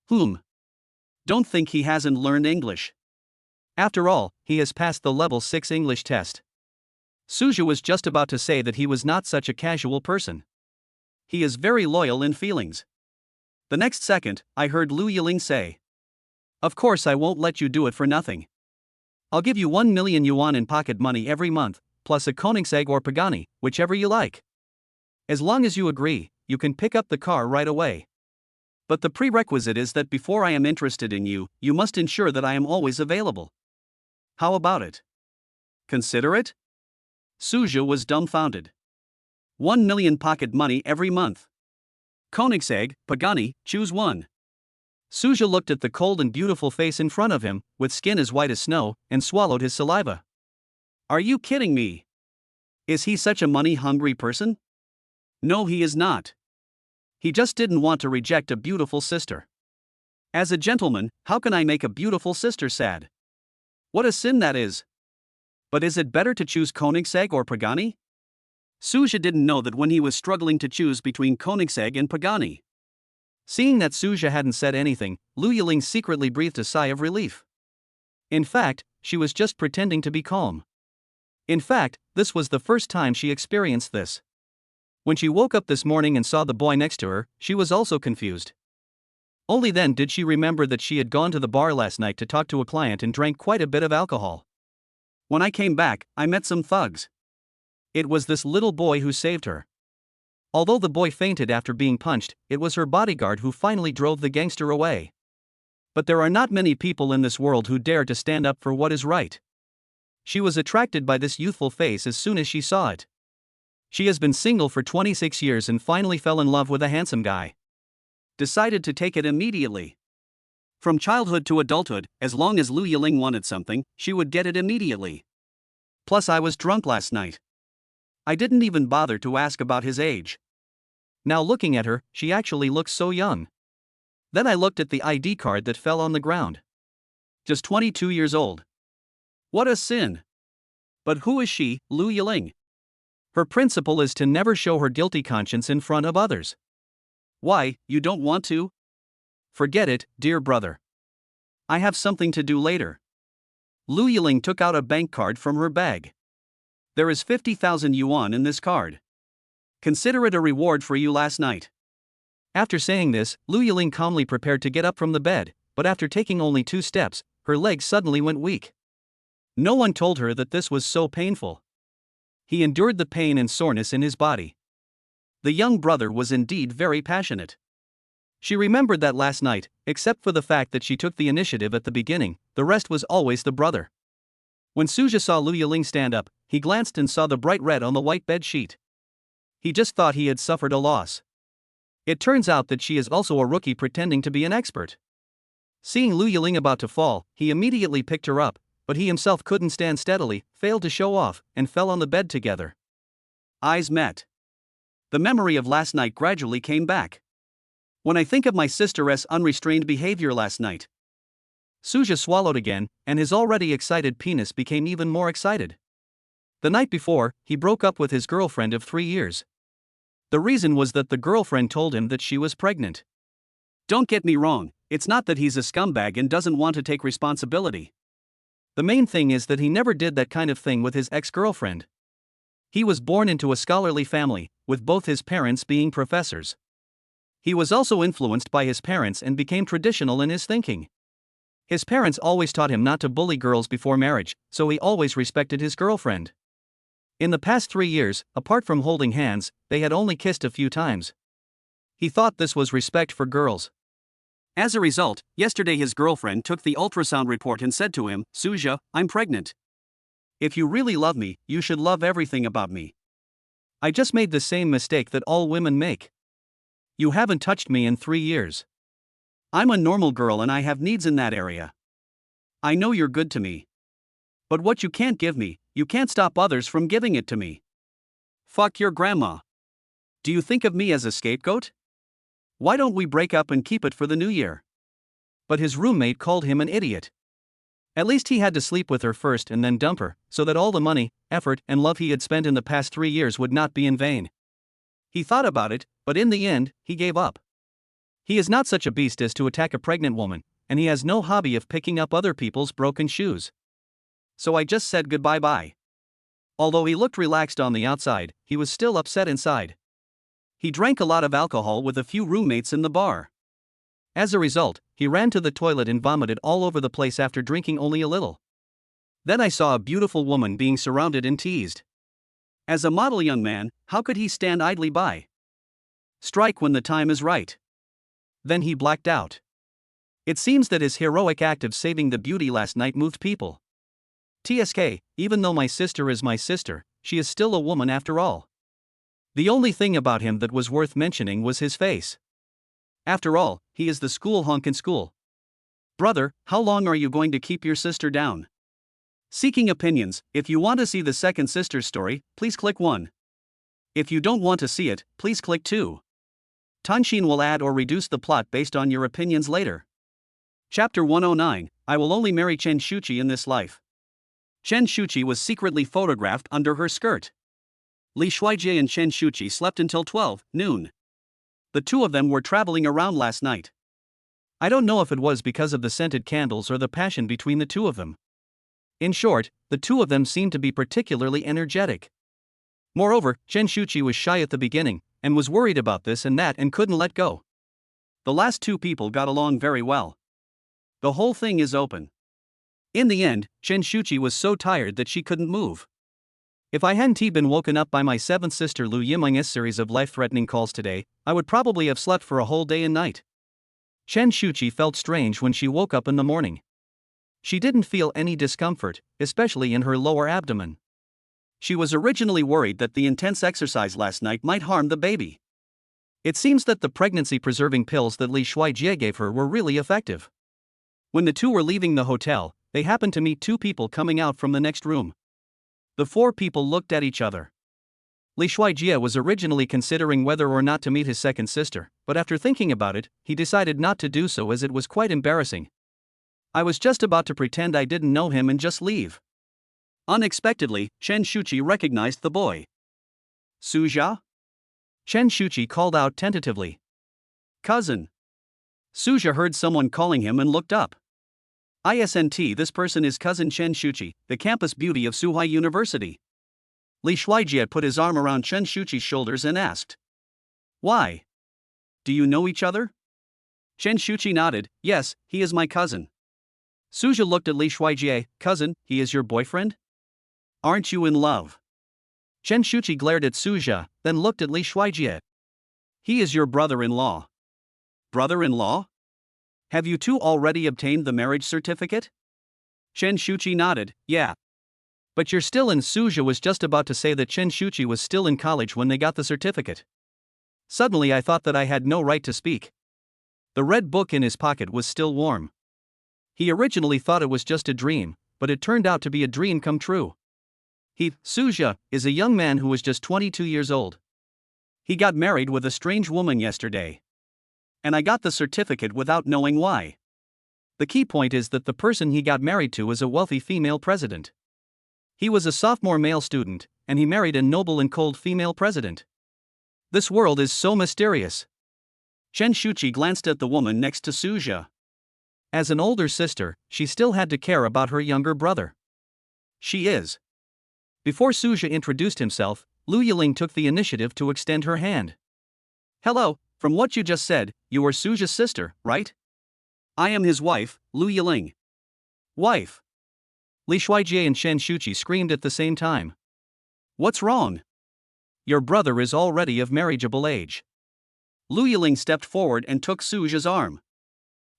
Don't think he hasn't learned English. After all, he has passed the level 6 English test. Suja was just about to say that he was not such a casual person. He is very loyal in feelings. The next second, I heard Lu Yiling say. Of course I won't let you do it for nothing. I'll give you 1 million yuan in pocket money every month, plus a Koenigsegg or Pagani, whichever you like. As long as you agree, you can pick up the car right away. But the prerequisite is that before I am interested in you, you must ensure that I am always available. How about it? Consider it? Shuchi was dumbfounded. 1 million pocket money every month. Koenigsegg, Pagani, choose one. Shuchi looked at the cold and beautiful face in front of him, with skin as white as snow, and swallowed his saliva. Are you kidding me? Is he such a money-hungry person? No, he is not. He just didn't want to reject a beautiful sister. As a gentleman, how can I make a beautiful sister sad? What a sin that is. But is it better to choose Koenigsegg or Pagani? Shuchi didn't know that when he was struggling to choose between Koenigsegg and Pagani. Seeing that Shuchi hadn't said anything, Lu Yiling secretly breathed a sigh of relief. In fact, she was just pretending to be calm. In fact, this was the first time she experienced this. When she woke up this morning and saw the boy next to her, she was also confused. Only then did she remember that she had gone to the bar last night to talk to a client and drank quite a bit of alcohol. When I came back, I met some thugs. It was this little boy who saved her. Although the boy fainted after being punched, it was her bodyguard who finally drove the gangster away. But there are not many people in this world who dare to stand up for what is right. She was attracted by this youthful face as soon as she saw it. She has been single for 26 years and finally fell in love with a handsome guy. Decided to take it immediately. From childhood to adulthood, as long as Lu Yiling wanted something, she would get it immediately. Plus I was drunk last night. I didn't even bother to ask about his age. Now looking at her, she actually looks so young. Then I looked at the ID card that fell on the ground. Just 22 years old. What a sin. But who is she, Lu Yiling? Her principle is to never show her guilty conscience in front of others. Why, you don't want to? Forget it, dear brother. I have something to do later. Lu Yiling took out a bank card from her bag. There is 50,000 yuan in this card. Consider it a reward for you last night. After saying this, Lu Yiling calmly prepared to get up from the bed, but after taking only 2 steps, her legs suddenly went weak. No one told her that this was so painful. He endured the pain and soreness in his body. The young brother was indeed very passionate. She remembered that last night, except for the fact that she took the initiative at the beginning, the rest was always the brother. When Shuchi saw Lu Yiling stand up, he glanced and saw the bright red on the white bed sheet. He just thought he had suffered a loss. It turns out that she is also a rookie pretending to be an expert. Seeing Lu Yiling about to fall, he immediately picked her up, but he himself couldn't stand steadily, failed to show off, and fell on the bed together. Eyes met. The memory of last night gradually came back. When I think of my sister's unrestrained behavior last night. Shuchi swallowed again, and his already excited penis became even more excited. The night before, he broke up with his girlfriend of 3 years. The reason was that the girlfriend told him that she was pregnant. Don't get me wrong, it's not that he's a scumbag and doesn't want to take responsibility. The main thing is that he never did that kind of thing with his ex-girlfriend. He was born into a scholarly family, with both his parents being professors. He was also influenced by his parents and became traditional in his thinking. His parents always taught him not to bully girls before marriage, so he always respected his girlfriend. In the past 3 years, apart from holding hands, they had only kissed a few times. He thought this was respect for girls. As a result, yesterday his girlfriend took the ultrasound report and said to him, "Shuchi, I'm pregnant. If you really love me, you should love everything about me. I just made the same mistake that all women make. You haven't touched me in 3 years. I'm a normal girl and I have needs in that area. I know you're good to me. But what you can't give me, you can't stop others from giving it to me. Fuck your grandma. Do you think of me as a scapegoat? Why don't we break up and keep it for the new year?" But his roommate called him an idiot. At least he had to sleep with her first and then dump her, so that all the money, effort, and love he had spent in the past 3 years would not be in vain. He thought about it, but in the end, he gave up. He is not such a beast as to attack a pregnant woman, and he has no hobby of picking up other people's broken shoes. So I just said goodbye. Although he looked relaxed on the outside, he was still upset inside. He drank a lot of alcohol with a few roommates in the bar. As a result, he ran to the toilet and vomited all over the place after drinking only a little. Then I saw a beautiful woman being surrounded and teased. As a model young man, how could he stand idly by? Strike when the time is right. Then he blacked out. It seems that his heroic act of saving the beauty last night moved people. TSK, even though my sister is my sister, she is still a woman after all. The only thing about him that was worth mentioning was his face. After all, he is the school hunk in school. Brother, how long are you going to keep your sister down? Seeking opinions. If you want to see the second sister's story, please click 1. If you don't want to see it, please click 2. Tanshin will add or reduce the plot based on your opinions later. Chapter 109, I will only marry Chen Shuchi in this life. Chen Shuchi was secretly photographed under her skirt. Li Shuijie and Chen Shuchi slept until 12 noon. The two of them were traveling around last night. I don't know if it was because of the scented candles or the passion between the two of them. In short, the two of them seemed to be particularly energetic. Moreover, Chen Shuchi was shy at the beginning, and was worried about this and that and couldn't let go. The last two people got along very well. The whole thing is open. In the end, Chen Shuchi was so tired that she couldn't move. If I hadn't been woken up by my seventh sister Lu Yimeng's series of life-threatening calls today, I would probably have slept for a whole day and night. Chen Shuchi felt strange when she woke up in the morning. She didn't feel any discomfort, especially in her lower abdomen. She was originally worried that the intense exercise last night might harm the baby. It seems that the pregnancy-preserving pills that Li Shuijie gave her were really effective. When the two were leaving the hotel, they happened to meet two people coming out from the next room. The four people looked at each other. Li Shuijie was originally considering whether or not to meet his second sister, but after thinking about it, he decided not to do so as it was quite embarrassing. I was just about to pretend I didn't know him and just leave. Unexpectedly, Chen Shuchi recognized the boy. Suja? Chen Shuchi called out tentatively. Cousin. Suja heard someone calling him and looked up. ISNT, this person is cousin Chen Shuchi, the campus beauty of Suhai University. Li Shuijie put his arm around Chen Shuchi's shoulders and asked. Why? Do you know each other? Chen Shuchi nodded, yes, he is my cousin. Suja looked at Li Shuijie, cousin, he is your boyfriend? Aren't you in love? Chen Shuchi glared at Suja, then looked at Li Shuijie. He is your brother-in-law. Brother-in-law? Have you two already obtained the marriage certificate? Chen Shuchi nodded, yeah. But you're still in. Suja was just about to say that Chen Shuchi was still in college when they got the certificate. Suddenly I thought that I had no right to speak. The red book in his pocket was still warm. He originally thought it was just a dream, but it turned out to be a dream come true. He, Suja, is a young man who was just 22 years old. He got married with a strange woman yesterday. And I got the certificate without knowing why. The key point is that the person he got married to is a wealthy female president. He was a sophomore male student, and he married a noble and cold female president. This world is so mysterious. Chen Shuchi glanced at the woman next to Suja. As an older sister, she still had to care about her younger brother. She is. Before Suja introduced himself, Lu Yiling took the initiative to extend her hand. Hello, from what you just said, you are Suja's sister, right? I am his wife, Lu Yiling. Wife. Li Shuijie and Chen Shuchi screamed at the same time. What's wrong? Your brother is already of marriageable age. Lu Yiling stepped forward and took Suja's arm.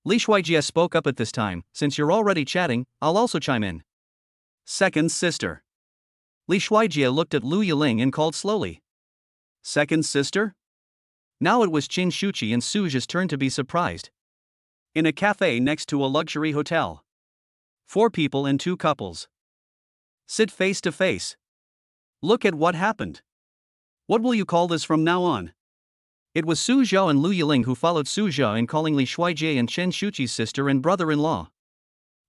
Li Shuijie spoke up at this time, since you're already chatting, I'll also chime in. Second sister. Li Shuijie looked at Lu Yiling and called slowly. Second sister? Now it was Chen Shuchi and Suja's turn to be surprised. In a cafe next to a luxury hotel. 4 people and 2 couples. Sit face to face. Look at what happened. What will you call this from now on? It was Su Zhao and Lu Yiling who followed Su Zhao in calling Li Shuijie and Chen Shuchi's sister and brother-in-law.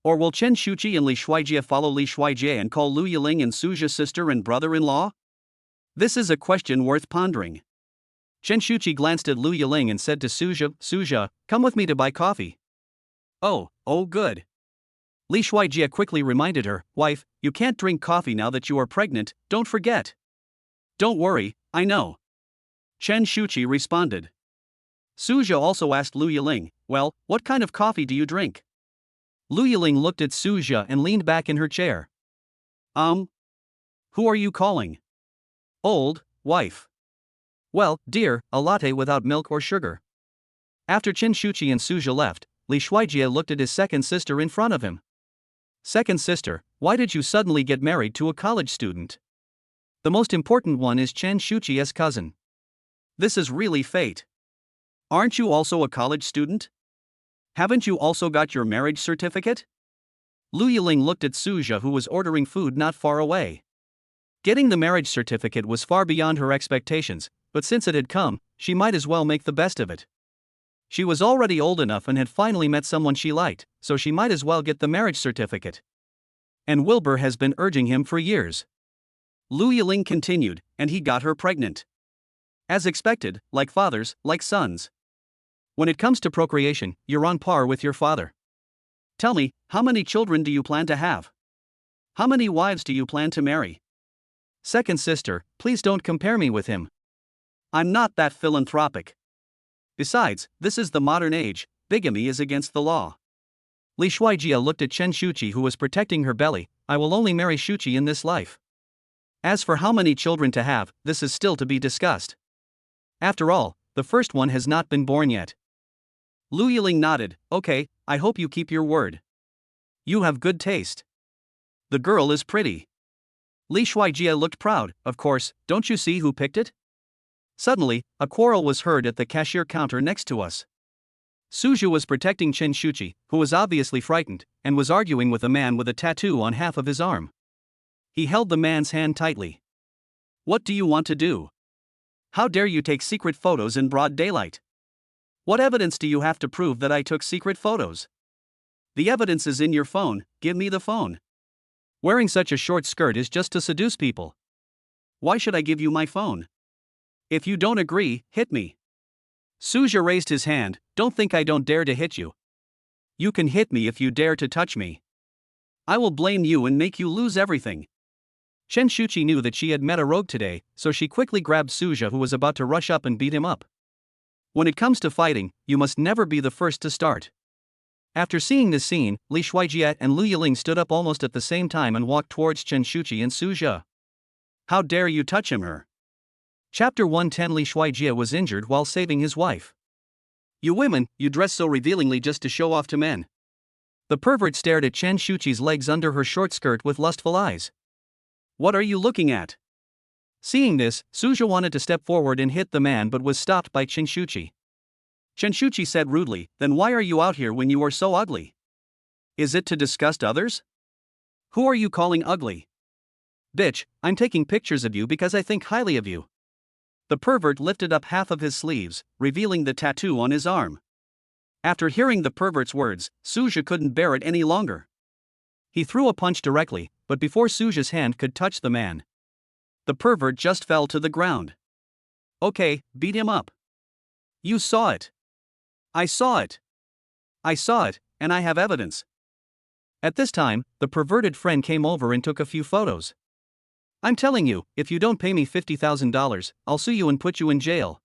Or will Chen Shuchi and Li Shuijie follow Li Shuijie and call Lu Yiling and Suja's sister and brother-in-law? This is a question worth pondering. Chen Shuchi glanced at Lu Yiling and said to Suja, Suja, come with me to buy coffee. Oh, good. Li Shuijie quickly reminded her, wife, you can't drink coffee now that you are pregnant, don't forget. Don't worry, I know. Chen Shuchi responded. Suja also asked Lu Yiling, well, what kind of coffee do you drink? Lu Yiling looked at Suja and leaned back in her chair. Who are you calling? Old, wife. Well, dear, a latte without milk or sugar. After Shuchi and Suja left, Li Shuijie looked at his second sister in front of him. Second sister, why did you suddenly get married to a college student? The most important one is Shuchi's cousin. This is really fate. Aren't you also a college student? Haven't you also got your marriage certificate? Lu Yiling looked at Suja, who was ordering food not far away. Getting the marriage certificate was far beyond her expectations, but since it had come, she might as well make the best of it. She was already old enough and had finally met someone she liked, so she might as well get the marriage certificate. And Wilbur has been urging him for years. Lu Yiling continued, and he got her pregnant. As expected, like fathers, like sons. When it comes to procreation, you're on par with your father. Tell me, how many children do you plan to have? How many wives do you plan to marry? Second sister, please don't compare me with him. I'm not that philanthropic. Besides, this is the modern age, bigamy is against the law. Li Shuijie looked at Shuchi, who was protecting her belly. I will only marry Shuchi in this life. As for how many children to have, this is still to be discussed. After all, the first one has not been born yet. Lu Yiling nodded. Okay, I hope you keep your word. You have good taste. The girl is pretty. Li Shuijie looked proud. Of course, don't you see who picked it? Suddenly, a quarrel was heard at the cashier counter next to us. Suju was protecting Shuchi, who was obviously frightened, and was arguing with a man with a tattoo on half of his arm. He held the man's hand tightly. What do you want to do? How dare you take secret photos in broad daylight? What evidence do you have to prove that I took secret photos? The evidence is in your phone, give me the phone. Wearing such a short skirt is just to seduce people. Why should I give you my phone? If you don't agree, hit me. Suja raised his hand. Don't think I don't dare to hit you. You can hit me if you dare to touch me. I will blame you and make you lose everything. Shuchi knew that she had met a rogue today, so she quickly grabbed Suja, who was about to rush up and beat him up. When it comes to fighting, you must never be the first to start. After seeing this scene, Li Shuijie and Lu Yiling stood up almost at the same time and walked towards Shuchi and Suja. How dare you touch him, her? Chapter 110. Li Shuijie was injured while saving his wife. You women, you dress so revealingly just to show off to men. The pervert stared at Shuchi's legs under her short skirt with lustful eyes. What are you looking at? Seeing this, Suja wanted to step forward and hit the man but was stopped by Shuchi. Shuchi said rudely, then why are you out here when you are so ugly? Is it to disgust others? Who are you calling ugly? Bitch, I'm taking pictures of you because I think highly of you. The pervert lifted up half of his sleeves, revealing the tattoo on his arm. After hearing the pervert's words, Suja couldn't bear it any longer. He threw a punch directly, but before Suja's hand could touch the man, the pervert just fell to the ground. Okay, beat him up. You saw it. I saw it. I saw it, and I have evidence. At this time, the perverted friend came over and took a few photos. I'm telling you, if you don't pay me $50,000, I'll sue you and put you in jail.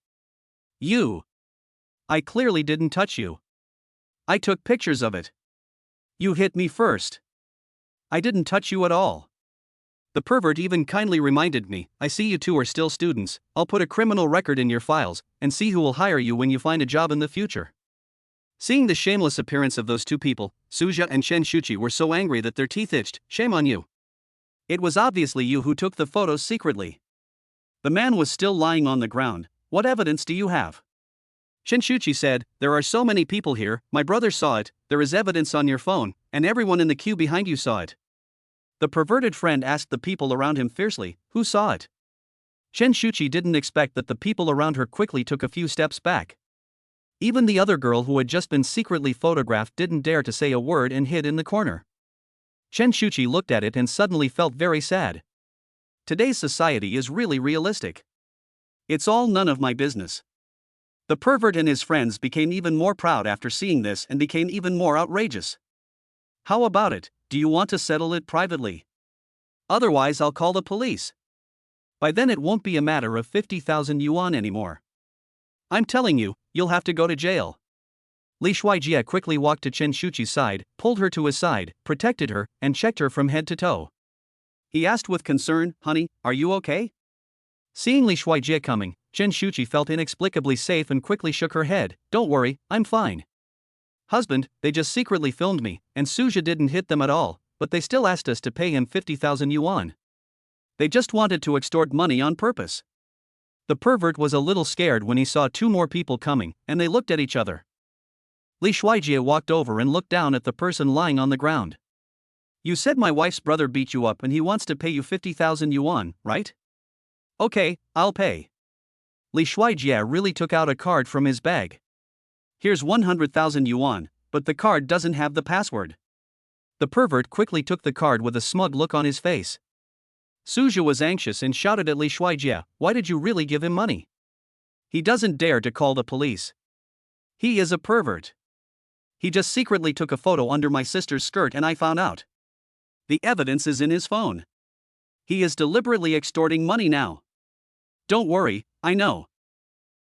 You. I clearly didn't touch you. I took pictures of it. You hit me first. I didn't touch you at all. The pervert even kindly reminded me, I see you two are still students, I'll put a criminal record in your files, and see who will hire you when you find a job in the future. Seeing the shameless appearance of those two people, Suja and Shuchi were so angry that their teeth itched. Shame on you. It was obviously you who took the photos secretly. The man was still lying on the ground. What evidence do you have? Shuchi said, there are so many people here, my brother saw it, there is evidence on your phone, and everyone in the queue behind you saw it. The perverted friend asked the people around him fiercely, who saw it? Shuchi didn't expect that the people around her quickly took a few steps back. Even the other girl who had just been secretly photographed didn't dare to say a word and hid in the corner. Shuchi looked at it and suddenly felt very sad. Today's society is really realistic. It's all none of my business. The pervert and his friends became even more proud after seeing this and became even more outrageous. How about it, do you want to settle it privately? Otherwise I'll call the police. By then it won't be a matter of 50,000 yuan anymore. I'm telling you, you'll have to go to jail. Li Shuijie quickly walked to Shuchi's side, pulled her to his side, protected her, and checked her from head to toe. He asked with concern, honey, are you okay? Seeing Li Shuijie coming, Shuchi felt inexplicably safe and quickly shook her head. Don't worry, I'm fine. Husband, they just secretly filmed me, and Suja didn't hit them at all, but they still asked us to pay him 50,000 yuan. They just wanted to extort money on purpose. The pervert was a little scared when he saw two more people coming, and they looked at each other. Li Shuijie walked over and looked down at the person lying on the ground. You said my wife's brother beat you up and he wants to pay you 50,000 yuan, right? Okay, I'll pay. Li Shuijie really took out a card from his bag. Here's 100,000 yuan, but the card doesn't have the password. The pervert quickly took the card with a smug look on his face. Suja was anxious and shouted at Li Shuijie, why did you really give him money? He doesn't dare to call the police. He is a pervert. He just secretly took a photo under my sister's skirt and I found out. The evidence is in his phone. He is deliberately extorting money now. Don't worry, I know.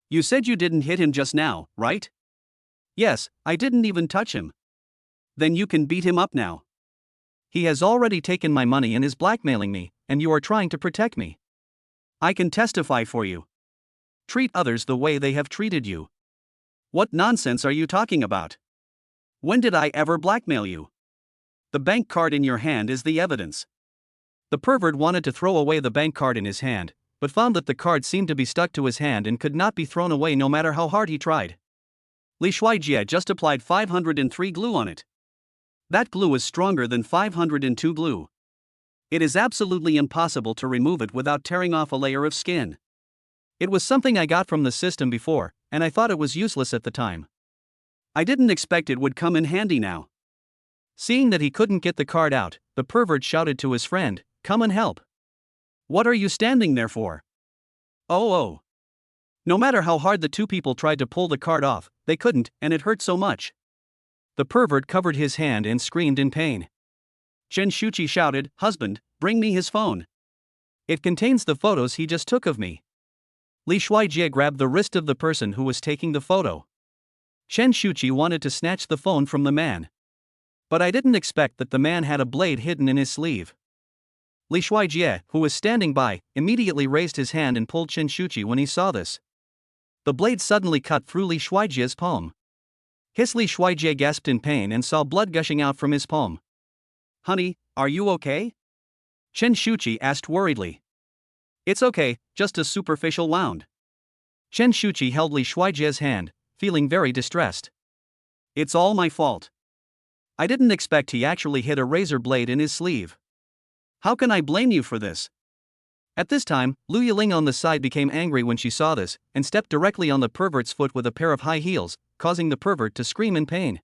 You said you didn't hit him just now, right? Yes, I didn't even touch him. Then you can beat him up now. He has already taken my money and is blackmailing me, and you are trying to protect me. I can testify for you. Treat others the way they have treated you. What nonsense are you talking about? When did I ever blackmail you? The bank card in your hand is the evidence. The pervert wanted to throw away the bank card in his hand, but found that the card seemed to be stuck to his hand and could not be thrown away no matter how hard he tried. Li Shuijie just applied 503 glue on it. That glue is stronger than 502 glue. It is absolutely impossible to remove it without tearing off a layer of skin. It was something I got from the system before, and I thought it was useless at the time. I didn't expect it would come in handy now. Seeing that he couldn't get the card out, the pervert shouted to his friend, come and help. What are you standing there for? Oh. No matter how hard the two people tried to pull the card off, they couldn't, and it hurt so much. The pervert covered his hand and screamed in pain. Shuchi shouted, husband, bring me his phone. It contains the photos he just took of me. Li Shuijie grabbed the wrist of the person who was taking the photo. Shuchi wanted to snatch the phone from the man. But I didn't expect that the man had a blade hidden in his sleeve. Li Shuijie, who was standing by, immediately raised his hand and pulled Shuchi when he saw this. The blade suddenly cut through Li Shuijie's palm. Li Shuijie gasped in pain and saw blood gushing out from his palm. Honey, are you okay? Shuchi asked worriedly. It's okay, just a superficial wound. Shuchi held Li Shuijie's hand, feeling very distressed. It's all my fault. I didn't expect he actually hid a razor blade in his sleeve. How can I blame you for this? At this time, Lu Yiling on the side became angry when she saw this, and stepped directly on the pervert's foot with a pair of high heels, causing the pervert to scream in pain.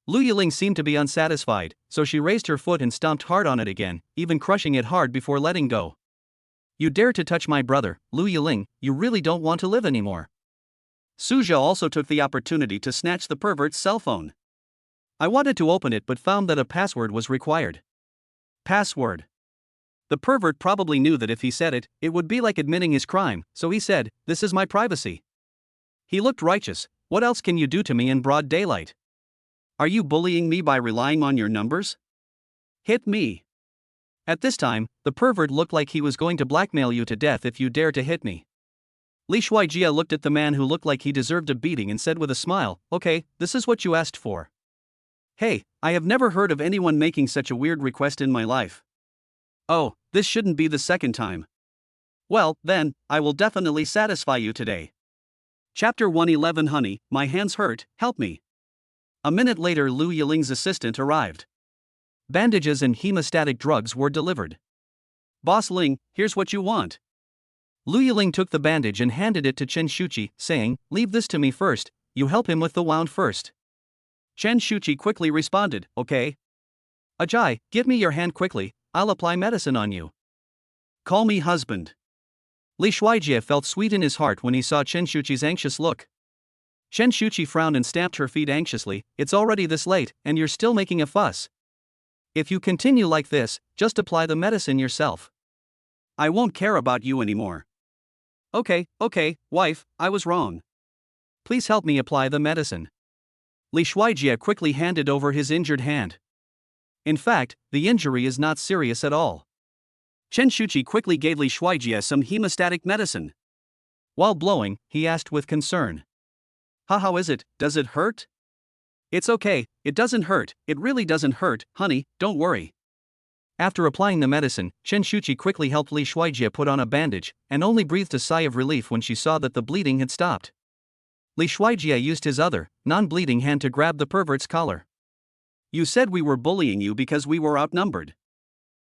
Lu Yiling seemed to be unsatisfied, so she raised her foot and stomped hard on it again, even crushing it hard before letting go. You dare to touch my brother, Lu Yiling, you really don't want to live anymore. Suja also took the opportunity to snatch the pervert's cell phone. I wanted to open it but found that a password was required. Password. The pervert probably knew that if he said it, it would be like admitting his crime, so he said, this is my privacy. He looked righteous. What else can you do to me in broad daylight? Are you bullying me by relying on your numbers? Hit me. At this time, the pervert looked like he was going to blackmail you to death if you dare to hit me. Li Shuijie looked at the man who looked like he deserved a beating and said with a smile, okay, this is what you asked for. Hey, I have never heard of anyone making such a weird request in my life. Oh, this shouldn't be the second time. Well, then, I will definitely satisfy you today. Chapter 111 Honey, my hands hurt, help me. A minute later Lu Yiling's assistant arrived. Bandages and hemostatic drugs were delivered. Boss Ling, here's what you want. Lu Yiling took the bandage and handed it to Shuchi, saying, leave this to me first, you help him with the wound first. Shuchi quickly responded, okay. Ajay, give me your hand quickly, I'll apply medicine on you. Call me husband. Li Shuijie felt sweet in his heart when he saw Shuchi's anxious look. Shuchi frowned and stamped her feet anxiously, it's already this late, and you're still making a fuss. If you continue like this, just apply the medicine yourself. I won't care about you anymore. Okay, wife, I was wrong. Please help me apply the medicine. Li Shuijie quickly handed over his injured hand. In fact, the injury is not serious at all. Chen Shuchi quickly gave Li Shuijie some hemostatic medicine. While blowing, he asked with concern. How is it, does it hurt? It's okay, it doesn't hurt, it really doesn't hurt, honey, don't worry. After applying the medicine, Chen Shuchi quickly helped Li Shuijie put on a bandage, and only breathed a sigh of relief when she saw that the bleeding had stopped. Li Shuijie used his other, non-bleeding hand to grab the pervert's collar. You said we were bullying you because we were outnumbered.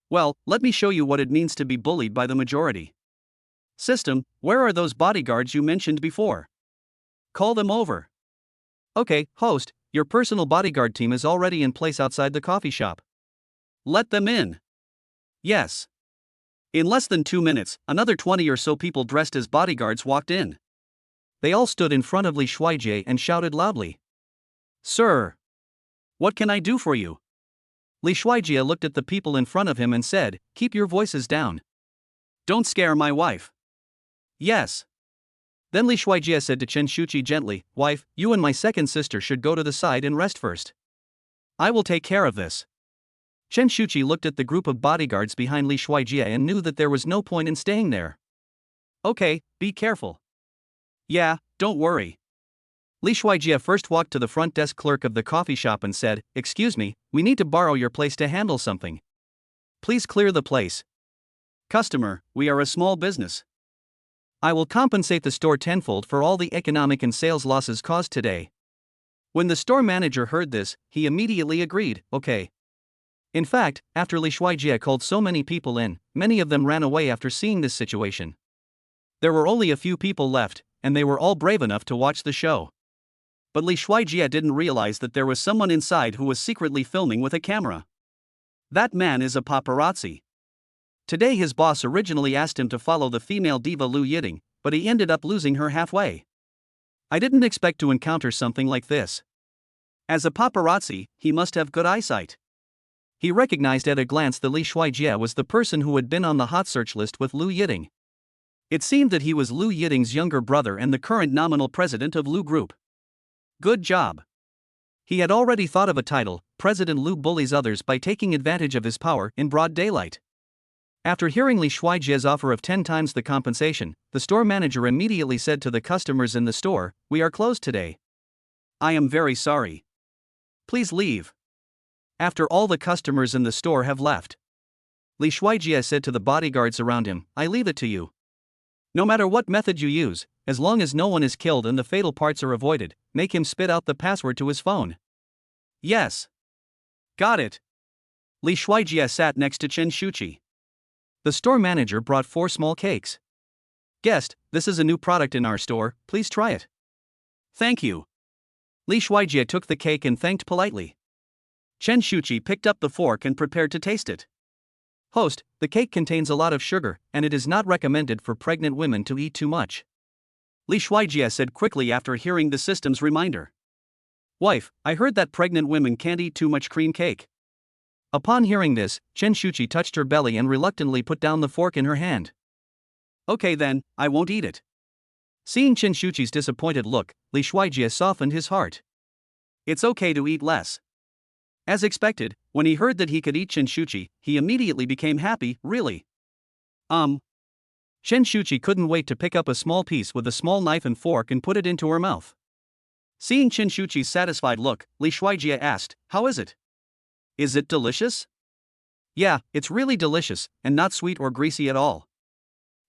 Well, let me show you what it means to be bullied by the majority. System, where are those bodyguards you mentioned before? Call them over. Okay, host, your personal bodyguard team is already in place outside the coffee shop. Let them in. Yes. In less than 2 minutes, another 20 or so people dressed as bodyguards walked in. They all stood in front of Li Shuijie and shouted loudly. Sir! What can I do for you? Li Shuijie looked at the people in front of him and said, keep your voices down. Don't scare my wife. Yes. Then Li Shuijie said to Chen Shuchi gently, wife, you and my second sister should go to the side and rest first. I will take care of this. Chen Shuchi looked at the group of bodyguards behind Li Shuijie and knew that there was no point in staying there. Okay, be careful. Yeah, don't worry. Li Shuijie first walked to the front desk clerk of the coffee shop and said, excuse me, we need to borrow your place to handle something. Please clear the place. Customer, we are a small business. I will compensate the store tenfold for all the economic and sales losses caused today. When the store manager heard this, he immediately agreed, okay. In fact, after Li Shuijie called so many people in, many of them ran away after seeing this situation. There were only a few people left, and they were all brave enough to watch the show. But Li Shuijie didn't realize that there was someone inside who was secretly filming with a camera. That man is a paparazzi. Today his boss originally asked him to follow the female diva Lu Yiting, but he ended up losing her halfway. I didn't expect to encounter something like this. As a paparazzi, he must have good eyesight. He recognized at a glance that Li Shuijie was the person who had been on the hot search list with Lu Yiting. It seemed that he was Lu Yiting's younger brother and the current nominal president of Lu Group. Good job. He had already thought of a title, President Lu bullies others by taking advantage of his power in broad daylight. After hearing Li Shuijie's offer of 10 times the compensation, the store manager immediately said to the customers in the store, we are closed today. I am very sorry. Please leave. After all the customers in the store have left, Li Shuijie said to the bodyguards around him, I leave it to you. No matter what method you use, as long as no one is killed and the fatal parts are avoided, make him spit out the password to his phone. Yes. Got it. Li Shuijie sat next to Chen Shuchi. The store manager brought 4 small cakes. Guest, this is a new product in our store, please try it. Thank you. Li Shuijie took the cake and thanked politely. Chen Shuchi picked up the fork and prepared to taste it. Host, the cake contains a lot of sugar, and it is not recommended for pregnant women to eat too much. Li Shuijie said quickly after hearing the system's reminder. Wife, I heard that pregnant women can't eat too much cream cake. Upon hearing this, Chen Shuchi touched her belly and reluctantly put down the fork in her hand. Okay then, I won't eat it. Seeing Chen Shuchi's disappointed look, Li Shuijie softened his heart. It's okay to eat less. As expected, when he heard that he could eat Chen Shuchi, he immediately became happy, really. Chen Shuchi couldn't wait to pick up a small piece with a small knife and fork and put it into her mouth. Seeing Chen Shuchi's satisfied look, Li Shuijie asked, how is it? Is it delicious? Yeah, it's really delicious, and not sweet or greasy at all.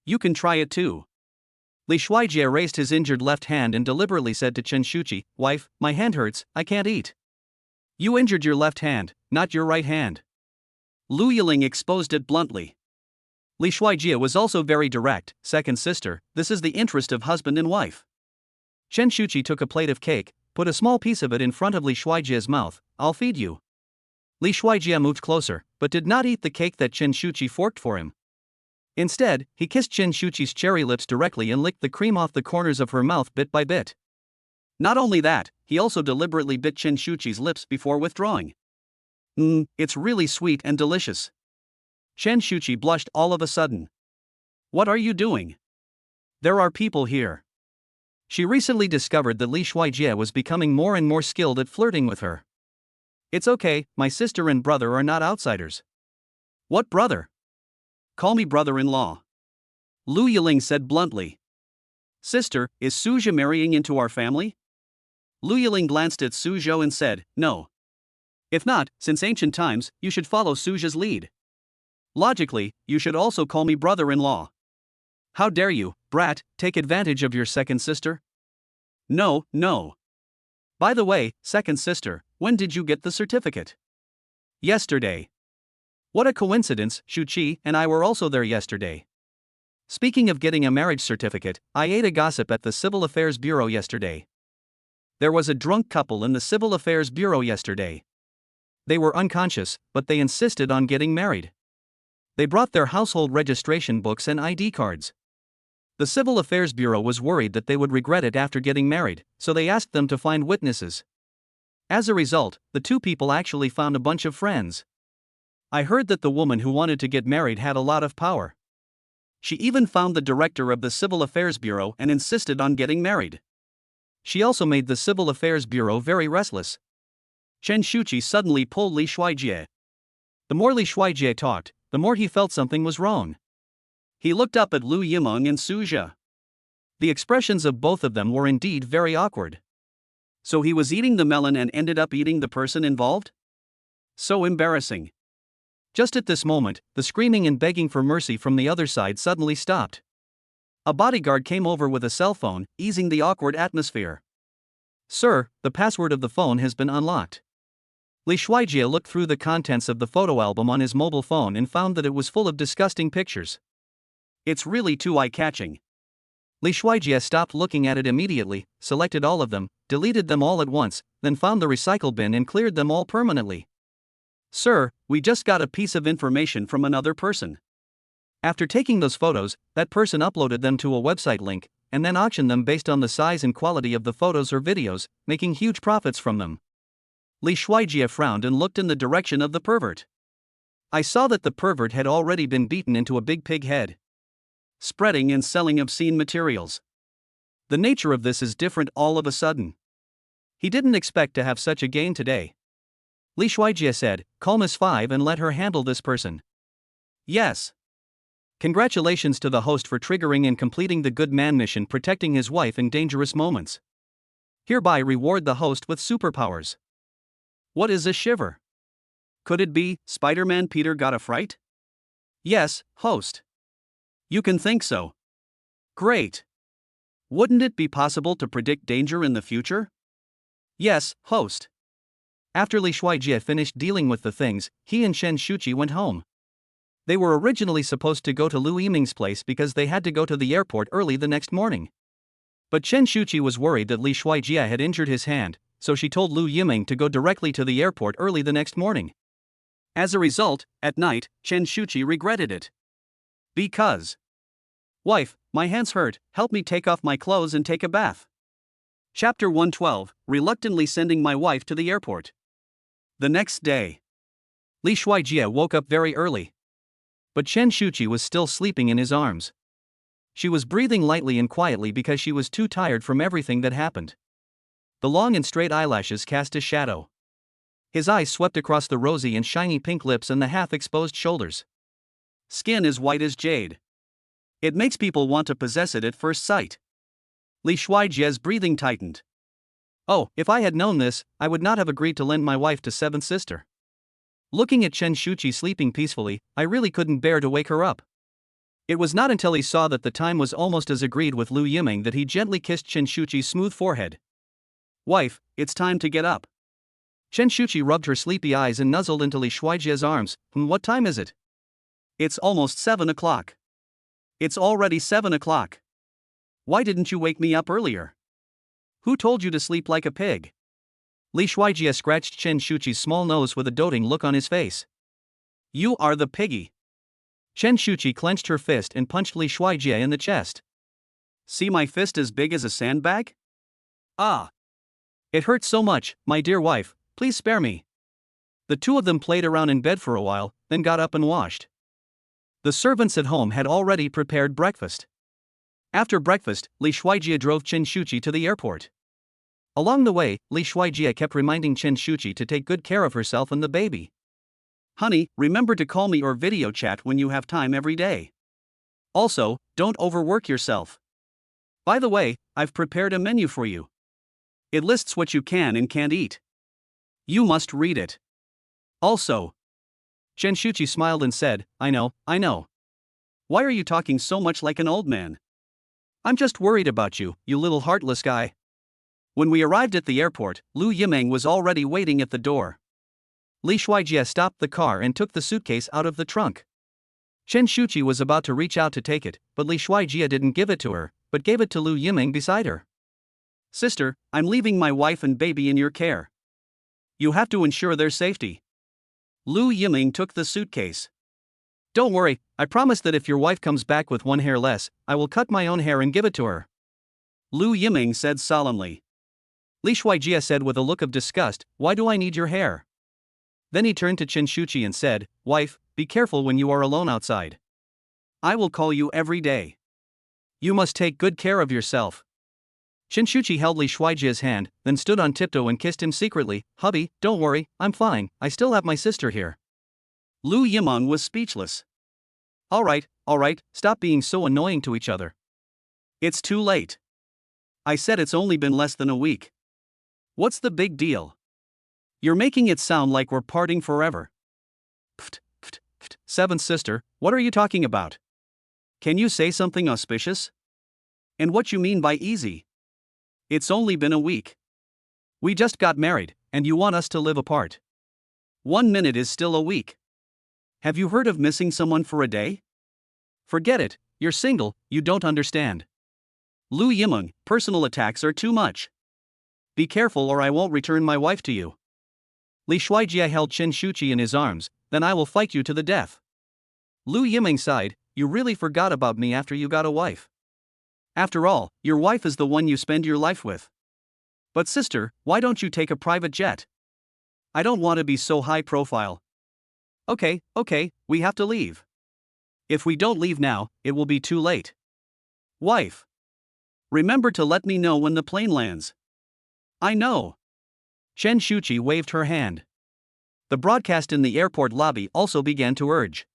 You can try it too. Li Shuijie raised his injured left hand and deliberately said to Chen Shuchi, wife, my hand hurts, I can't eat. You injured your left hand, not your right hand. Lu Yiling exposed it bluntly. Li Shuijie was also very direct, second sister, this is the interest of husband and wife. Chen Shuchi took a plate of cake, put a small piece of it in front of Li Shuijie's mouth, I'll feed you. Li Shuijie moved closer, but did not eat the cake that Chen Shuchi forked for him. Instead, he kissed Chen Shuchi's cherry lips directly and licked the cream off the corners of her mouth bit by bit. Not only that, he also deliberately bit Chen Shuchi's lips before withdrawing. It's really sweet and delicious. Chen Shuchi blushed all of a sudden. What are you doing? There are people here. She recently discovered that Li Shuijie was becoming more and more skilled at flirting with her. It's okay, my sister and brother are not outsiders. What brother? Call me brother-in-law. Lu Yiling said bluntly. Sister, is Suzhou marrying into our family? Lu Yiling glanced at Suzhou and said, no. If not, since ancient times, you should follow Suzhou's lead. Logically, you should also call me brother-in-law. How dare you, brat, take advantage of your second sister? No, no. By the way, second sister, when did you get the certificate? Yesterday. What a coincidence, Shuchi and I were also there yesterday. Speaking of getting a marriage certificate, I ate a gossip at the Civil Affairs Bureau yesterday. There was a drunk couple in the Civil Affairs Bureau yesterday. They were unconscious, but they insisted on getting married. They brought their household registration books and ID cards. The Civil Affairs Bureau was worried that they would regret it after getting married, so they asked them to find witnesses. As a result, the two people actually found a bunch of friends. I heard that the woman who wanted to get married had a lot of power. She even found the director of the Civil Affairs Bureau and insisted on getting married. She also made the Civil Affairs Bureau very restless. Chen Shuchi suddenly pulled Li Shuijie. The more Li Shuijie talked, the more he felt something was wrong. He looked up at Lu Yimeng and Suzhou. The expressions of both of them were indeed very awkward. So he was eating the melon and ended up eating the person involved? So embarrassing. Just at this moment, the screaming and begging for mercy from the other side suddenly stopped. A bodyguard came over with a cell phone, easing the awkward atmosphere. Sir, the password of the phone has been unlocked. Li Shuijie looked through the contents of the photo album on his mobile phone and found that it was full of disgusting pictures. It's really too eye-catching. Li Shuijie stopped looking at it immediately, selected all of them, deleted them all at once, then found the recycle bin and cleared them all permanently. Sir, we just got a piece of information from another person. After taking those photos, that person uploaded them to a website link, and then auctioned them based on the size and quality of the photos or videos, making huge profits from them. Li Shuijie frowned and looked in the direction of the pervert. I saw that the pervert had already been beaten into a big pig head. Spreading and selling obscene materials. The nature of this is different all of a sudden. He didn't expect to have such a gain today. Li Shuijie said, call Miss 5 and let her handle this person. Yes. Congratulations to the host for triggering and completing the good man mission protecting his wife in dangerous moments. Hereby reward the host with superpowers. What is a shiver? Could it be, Spider-Man Peter got a fright? Yes, host. You can think so. Great. Wouldn't it be possible to predict danger in the future? Yes, host. After Li Shuijie finished dealing with the things, he and Chen Shuchi went home. They were originally supposed to go to Lu Yimeng's place because they had to go to the airport early the next morning. But Chen Shuchi was worried that Li Shuijie had injured his hand, so she told Lu Yimeng to go directly to the airport early the next morning. As a result, at night, Chen Shuchi regretted it. Because. Wife, my hands hurt, help me take off my clothes and take a bath. Chapter 112, reluctantly sending my wife to the airport. The next day. Li Shuijie woke up very early. But Chen Shuchi was still sleeping in his arms. She was breathing lightly and quietly because she was too tired from everything that happened. The long and straight eyelashes cast a shadow. His eyes swept across the rosy and shiny pink lips and the half-exposed shoulders. Skin as white as jade. It makes people want to possess it at first sight. Li Shuijie's breathing tightened. Oh, if I had known this, I would not have agreed to lend my wife to seventh sister. Looking at Chen Shuchi sleeping peacefully, I really couldn't bear to wake her up. It was not until he saw that the time was almost as agreed with Lu Yimeng that he gently kissed Chen Shuchi's smooth forehead. Wife, it's time to get up. Chen Shuchi rubbed her sleepy eyes and nuzzled into Li Shuijie's arms. What time is it? It's almost 7 o'clock. It's already 7 o'clock. Why didn't you wake me up earlier? Who told you to sleep like a pig? Li Shuijie scratched Chen Shuchi's small nose with a doting look on his face. You are the piggy. Chen Shuchi clenched her fist and punched Li Shuijie in the chest. See my fist as big as a sandbag? Ah. It hurts so much, my dear wife, please spare me. The two of them played around in bed for a while, then got up and washed. The servants at home had already prepared breakfast. After breakfast, Li Shuijie drove Chen Shuchi to the airport. Along the way, Li Shuijie kept reminding Chen Shuchi to take good care of herself and the baby. Honey, remember to call me or video chat when you have time every day. Also, don't overwork yourself. By the way, I've prepared a menu for you. It lists what you can and can't eat. You must read it. Also, Shuchi smiled and said, I know. Why are you talking so much like an old man? I'm just worried about you, you little heartless guy. When we arrived at the airport, Lu Yimeng was already waiting at the door. Li Shuijie stopped the car and took the suitcase out of the trunk. Shuchi was about to reach out to take it, but Li Shuijie didn't give it to her, but gave it to Lu Yimeng beside her. Sister, I'm leaving my wife and baby in your care. You have to ensure their safety. Lu Yimeng took the suitcase. Don't worry, I promise that if your wife comes back with one hair less, I will cut my own hair and give it to her. Lu Yimeng said solemnly. Li Shuijie said with a look of disgust, why do I need your hair? Then he turned to Shuchi and said, wife, be careful when you are alone outside. I will call you every day. You must take good care of yourself. Shuchi held Li Shuijie's hand, then stood on tiptoe and kissed him secretly. Hubby, don't worry, I'm fine, I still have my sister here. Lu Yimeng was speechless. Alright, stop being so annoying to each other. It's too late. I said it's only been less than a week. What's the big deal? You're making it sound like we're parting forever. Seventh sister, what are you talking about? Can you say something auspicious? And what you mean by easy? It's only been a week. We just got married, and you want us to live apart. 1 minute is still a week. Have you heard of missing someone for a day? Forget it, you're single, you don't understand. Lu Yimeng, personal attacks are too much. Be careful or I won't return my wife to you. Li Shuijie held Shuchi in his arms, then I will fight you to the death. Lu Yimeng sighed, you really forgot about me after you got a wife. After all, your wife is the one you spend your life with. But sister, why don't you take a private jet? I don't want to be so high profile. Okay, we have to leave. If we don't leave now, it will be too late. Wife. Remember to let me know when the plane lands. I know. Shuchi waved her hand. The broadcast in the airport lobby also began to urge.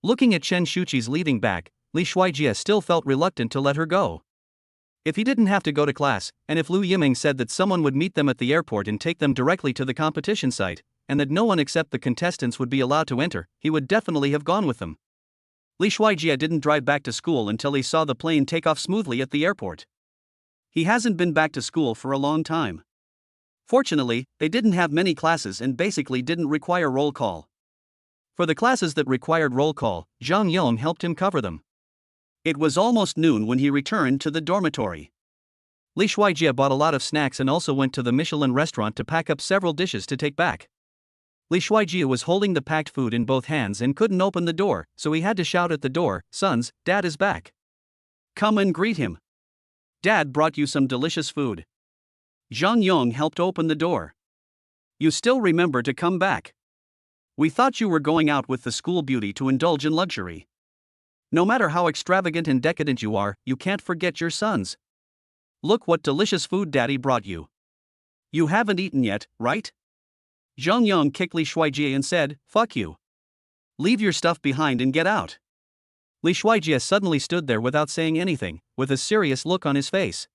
Looking at Shuchi's leaving back, Li Shuijie still felt reluctant to let her go. If he didn't have to go to class, and if Lu Yimeng said that someone would meet them at the airport and take them directly to the competition site, and that no one except the contestants would be allowed to enter, he would definitely have gone with them. Li Shuijie didn't drive back to school until he saw the plane take off smoothly at the airport. He hasn't been back to school for a long time. Fortunately, they didn't have many classes and basically didn't require roll call. For the classes that required roll call, Zhang Yong helped him cover them. It was almost noon when he returned to the dormitory. Li Shuijie bought a lot of snacks and also went to the Michelin restaurant to pack up several dishes to take back. Li Shuijie was holding the packed food in both hands and couldn't open the door, so he had to shout at the door, Sons, Dad is back. Come and greet him. Dad brought you some delicious food. Zhang Yong helped open the door. You still remember to come back. We thought you were going out with the school beauty to indulge in luxury. No matter how extravagant and decadent you are, you can't forget your sons. Look what delicious food Daddy brought you. You haven't eaten yet, right? Zhang Yong kicked Li Shuijie and said, fuck you. Leave your stuff behind and get out. Li Shuijie suddenly stood there without saying anything, with a serious look on his face.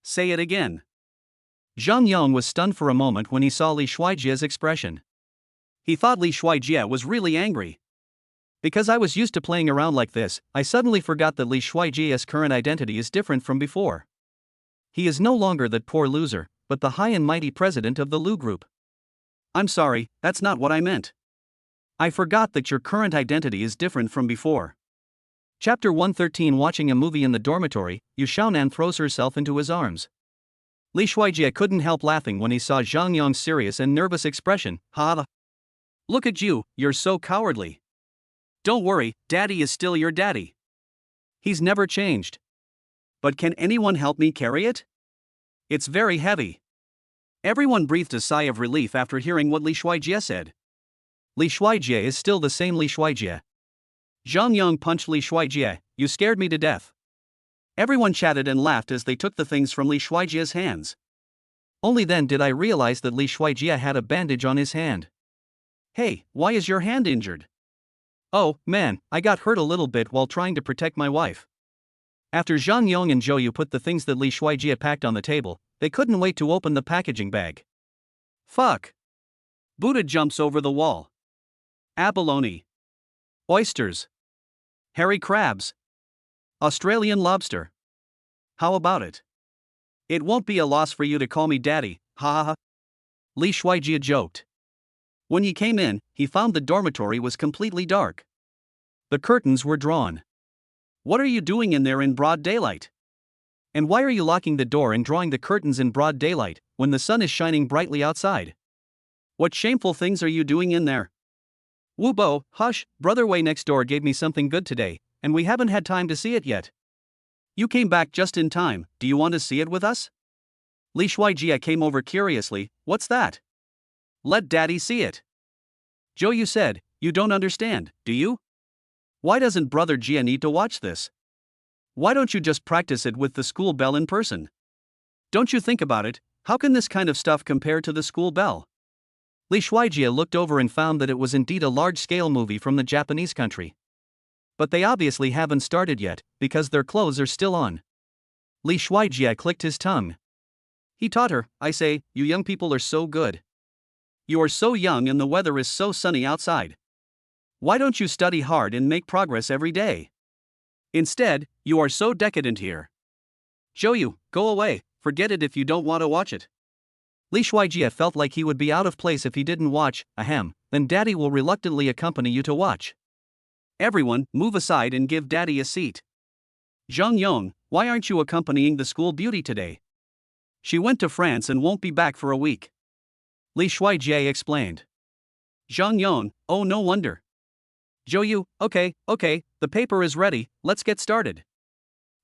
Say it again. Zhang Yong was stunned for a moment when he saw Li Shuijie's expression. He thought Li Shuijie was really angry. Because I was used to playing around like this, I suddenly forgot that Li Shuijie's current identity is different from before. He is no longer that poor loser, but the high and mighty president of the Lu Group. I'm sorry, that's not what I meant. I forgot that your current identity is different from before. Chapter 113. Watching a movie in the dormitory, Yu Xiaonan throws herself into his arms. Li Shuijie couldn't help laughing when he saw Zhang Yong's serious and nervous expression. Ha! Look at you, you're so cowardly. Don't worry, Daddy is still your daddy. He's never changed. But can anyone help me carry it? It's very heavy. Everyone breathed a sigh of relief after hearing what Li Shuijie said. Li Shuijie is still the same Li Shuijie. Zhang Yong punched Li Shuijie, you scared me to death. Everyone chatted and laughed as they took the things from Li Shuijie's hands. Only then did I realize that Li Shuijie had a bandage on his hand. Hey, why is your hand injured? Oh, man, I got hurt a little bit while trying to protect my wife. After Zhang Yong and Zhou Yu put the things that Li Shuijie packed on the table, they couldn't wait to open the packaging bag. Fuck. Buddha jumps over the wall. Abalone. Oysters. Hairy crabs. Australian lobster. How about it? It won't be a loss for you to call me daddy, ha ha ha. Li Shuijie joked. When he came in, he found the dormitory was completely dark. The curtains were drawn. What are you doing in there in broad daylight? And why are you locking the door and drawing the curtains in broad daylight, when the sun is shining brightly outside? What shameful things are you doing in there? Wu Bo, hush, Brother Wei next door gave me something good today, and we haven't had time to see it yet. You came back just in time, do you want to see it with us? Li Shuijie came over curiously, what's that? Let daddy see it. Zhou Yu said, you don't understand, do you? Why doesn't Brother Jia need to watch this? Why don't you just practice it with the school bell in person? Don't you think about it, how can this kind of stuff compare to the school bell? Li Shuijie looked over and found that it was indeed a large-scale movie from the Japanese country. But they obviously haven't started yet, because their clothes are still on. Li Shuijie clicked his tongue. He taught her, I say, you young people are so good. You are so young and the weather is so sunny outside. Why don't you study hard and make progress every day? Instead, you are so decadent here. Zhou Yu, go away, forget it if you don't want to watch it. Li Shuijie felt like he would be out of place if he didn't watch, then daddy will reluctantly accompany you to watch. Everyone, move aside and give daddy a seat. Zhang Yong, why aren't you accompanying the school beauty today? She went to France and won't be back for a week. Li Shuijie explained. Zhang Yong, oh no wonder. Zhou Yu, okay, the paper is ready, let's get started.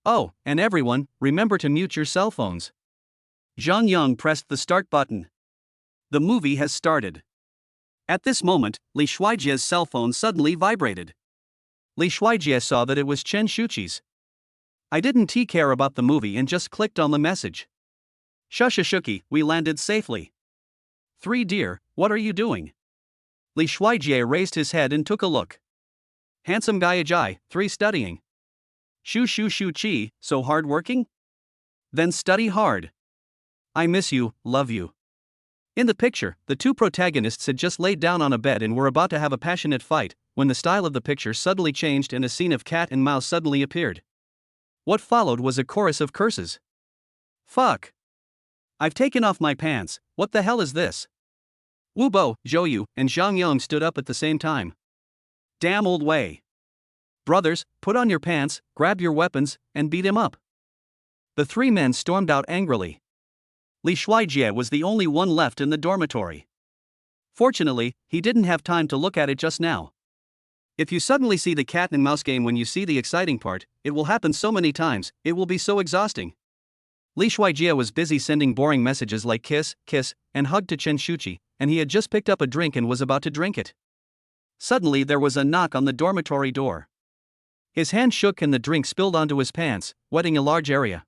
Oh, and everyone, remember to mute your cell phones. Zhang Yong pressed the start button. The movie has started. At this moment, Li Shuijie's cell phone suddenly vibrated. Li Shuijie saw that it was Chen Shuchi's. I didn't care about the movie and just clicked on the message. Shuchi, we landed safely. 3 dear, what are you doing? Li Shuijie raised his head and took a look. Handsome guy Ajai, 3 studying. Shuchi, so hard-working? Then study hard. I miss you, love you. In the picture, the 2 protagonists had just laid down on a bed and were about to have a passionate fight, when the style of the picture suddenly changed and a scene of cat and mouse suddenly appeared. What followed was a chorus of curses. Fuck. I've taken off my pants, what the hell is this? Wu Bo, Zhou Yu, and Zhang Yong stood up at the same time. Damn old Wei. Brothers, put on your pants, grab your weapons, and beat him up. The 3 men stormed out angrily. Li Shuijie was the only one left in the dormitory. Fortunately, he didn't have time to look at it just now. If you suddenly see the cat and mouse game when you see the exciting part, it will happen so many times, it will be so exhausting. Li Shuijie was busy sending boring messages like kiss, and hug to Chen Shuchi, and he had just picked up a drink and was about to drink it. Suddenly there was a knock on the dormitory door. His hand shook and the drink spilled onto his pants, wetting a large area.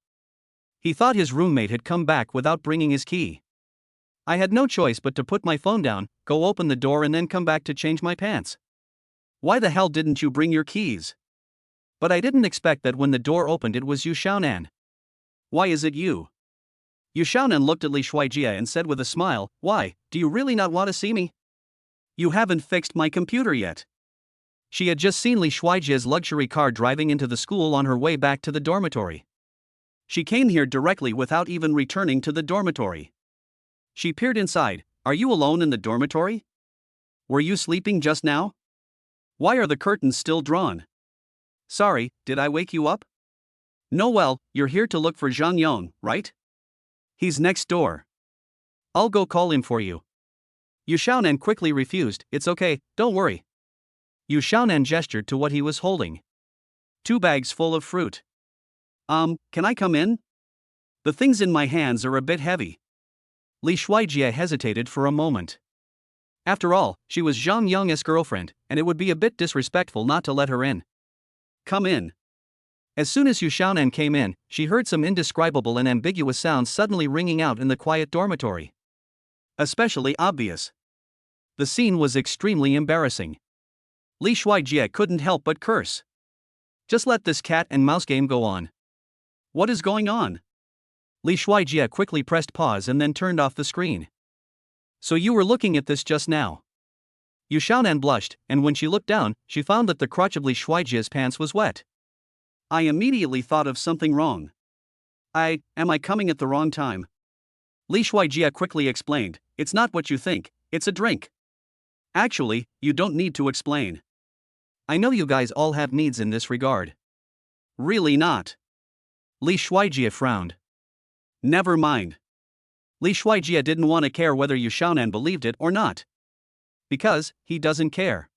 He thought his roommate had come back without bringing his key. I had no choice but to put my phone down, go open the door and then come back to change my pants. Why the hell didn't you bring your keys? But I didn't expect that when the door opened it was Yu Xiaonan. Why is it you? Yu Xiaonan looked at Li Shuijie and said with a smile, why, do you really not want to see me? You haven't fixed my computer yet. She had just seen Li Shuijie's luxury car driving into the school on her way back to the dormitory. She came here directly without even returning to the dormitory. She peered inside. Are you alone in the dormitory? Were you sleeping just now? Why are the curtains still drawn? Sorry, did I wake you up? No, well, you're here to look for Zhang Yong, right? He's next door. I'll go call him for you. Yu Xiaonan quickly refused. It's okay, don't worry. Yu Xiaonan gestured to what he was holding. 2 bags full of fruit. Can I come in? The things in my hands are a bit heavy. Li Shuijie hesitated for a moment. After all, she was Zhang Yong's girlfriend, and it would be a bit disrespectful not to let her in. Come in. As soon as Yu Xiaonan came in, she heard some indescribable and ambiguous sounds suddenly ringing out in the quiet dormitory. Especially obvious. The scene was extremely embarrassing. Li Shuijie couldn't help but curse. Just let this cat and mouse game go on. What is going on? Li Shuijie quickly pressed pause and then turned off the screen. So you were looking at this just now? Yu Xiaonan blushed, and when she looked down, she found that the crotch of Li Shuijie's pants was wet. I immediately thought of something wrong. Am I coming at the wrong time? Li Shuijie quickly explained, it's not what you think, it's a drink. Actually, you don't need to explain. I know you guys all have needs in this regard. Really not. Li Shuijie frowned. Never mind. Li Shuijie didn't want to care whether Yu Xiaonan believed it or not. Because, he doesn't care.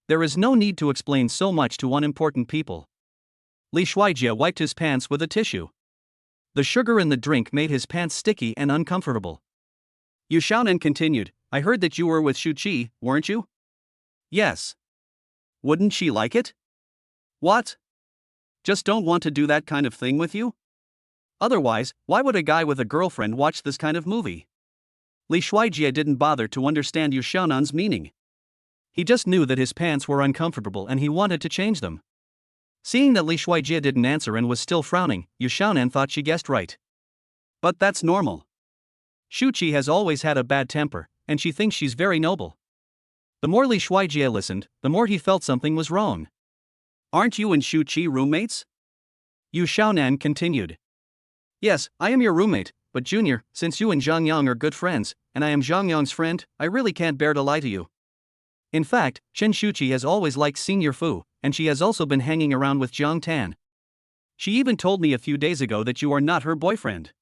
There is no need to explain so much to unimportant people. Li Shuijie wiped his pants with a tissue. The sugar in the drink made his pants sticky and uncomfortable. Yu Xiaonan continued, I heard that you were with Shuchi, weren't you? Yes. Wouldn't she like it? What? Just don't want to do that kind of thing with you? Otherwise, why would a guy with a girlfriend watch this kind of movie? Li Shuijie didn't bother to understand Yu Xiaonan's meaning. He just knew that his pants were uncomfortable and he wanted to change them. Seeing that Li Shuijie didn't answer and was still frowning, Yu Xiaonan thought she guessed right. But that's normal. Shuchi has always had a bad temper, and she thinks she's very noble. The more Li Shuijie listened, the more he felt something was wrong. Aren't you and Shuchi roommates? Yu Xiaonan continued. Yes, I am your roommate, but Junior, since you and Zhang Yang are good friends, and I am Zhang Yang's friend, I really can't bear to lie to you. In fact, Chen Shuchi has always liked Senior Fu, and she has also been hanging around with Jiang Tan. She even told me a few days ago that you are not her boyfriend.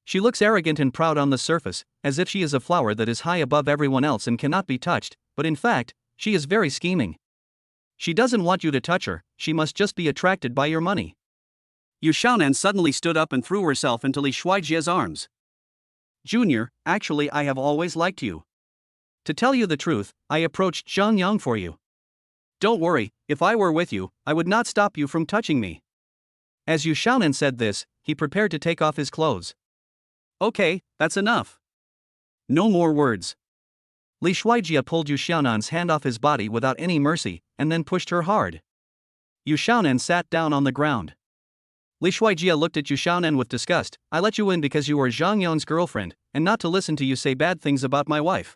She looks arrogant and proud on the surface, as if she is a flower that is high above everyone else and cannot be touched, but in fact, she is very scheming. She doesn't want you to touch her, she must just be attracted by your money. Yu Xiaonan suddenly stood up and threw herself into Li Shuijie's arms. Junior, actually I have always liked you. To tell you the truth, I approached Zhang Yang for you. Don't worry, if I were with you, I would not stop you from touching me. As Yu Xiaonan said this, he prepared to take off his clothes. Okay, that's enough. No more words. Li Shuijie pulled Yu Xiaonan's hand off his body without any mercy, and then pushed her hard. Yu Xiaonan sat down on the ground. Li Shuijie looked at Yu Xiaonan with disgust. I let you in because you are Zhang Yang's girlfriend, and not to listen to you say bad things about my wife.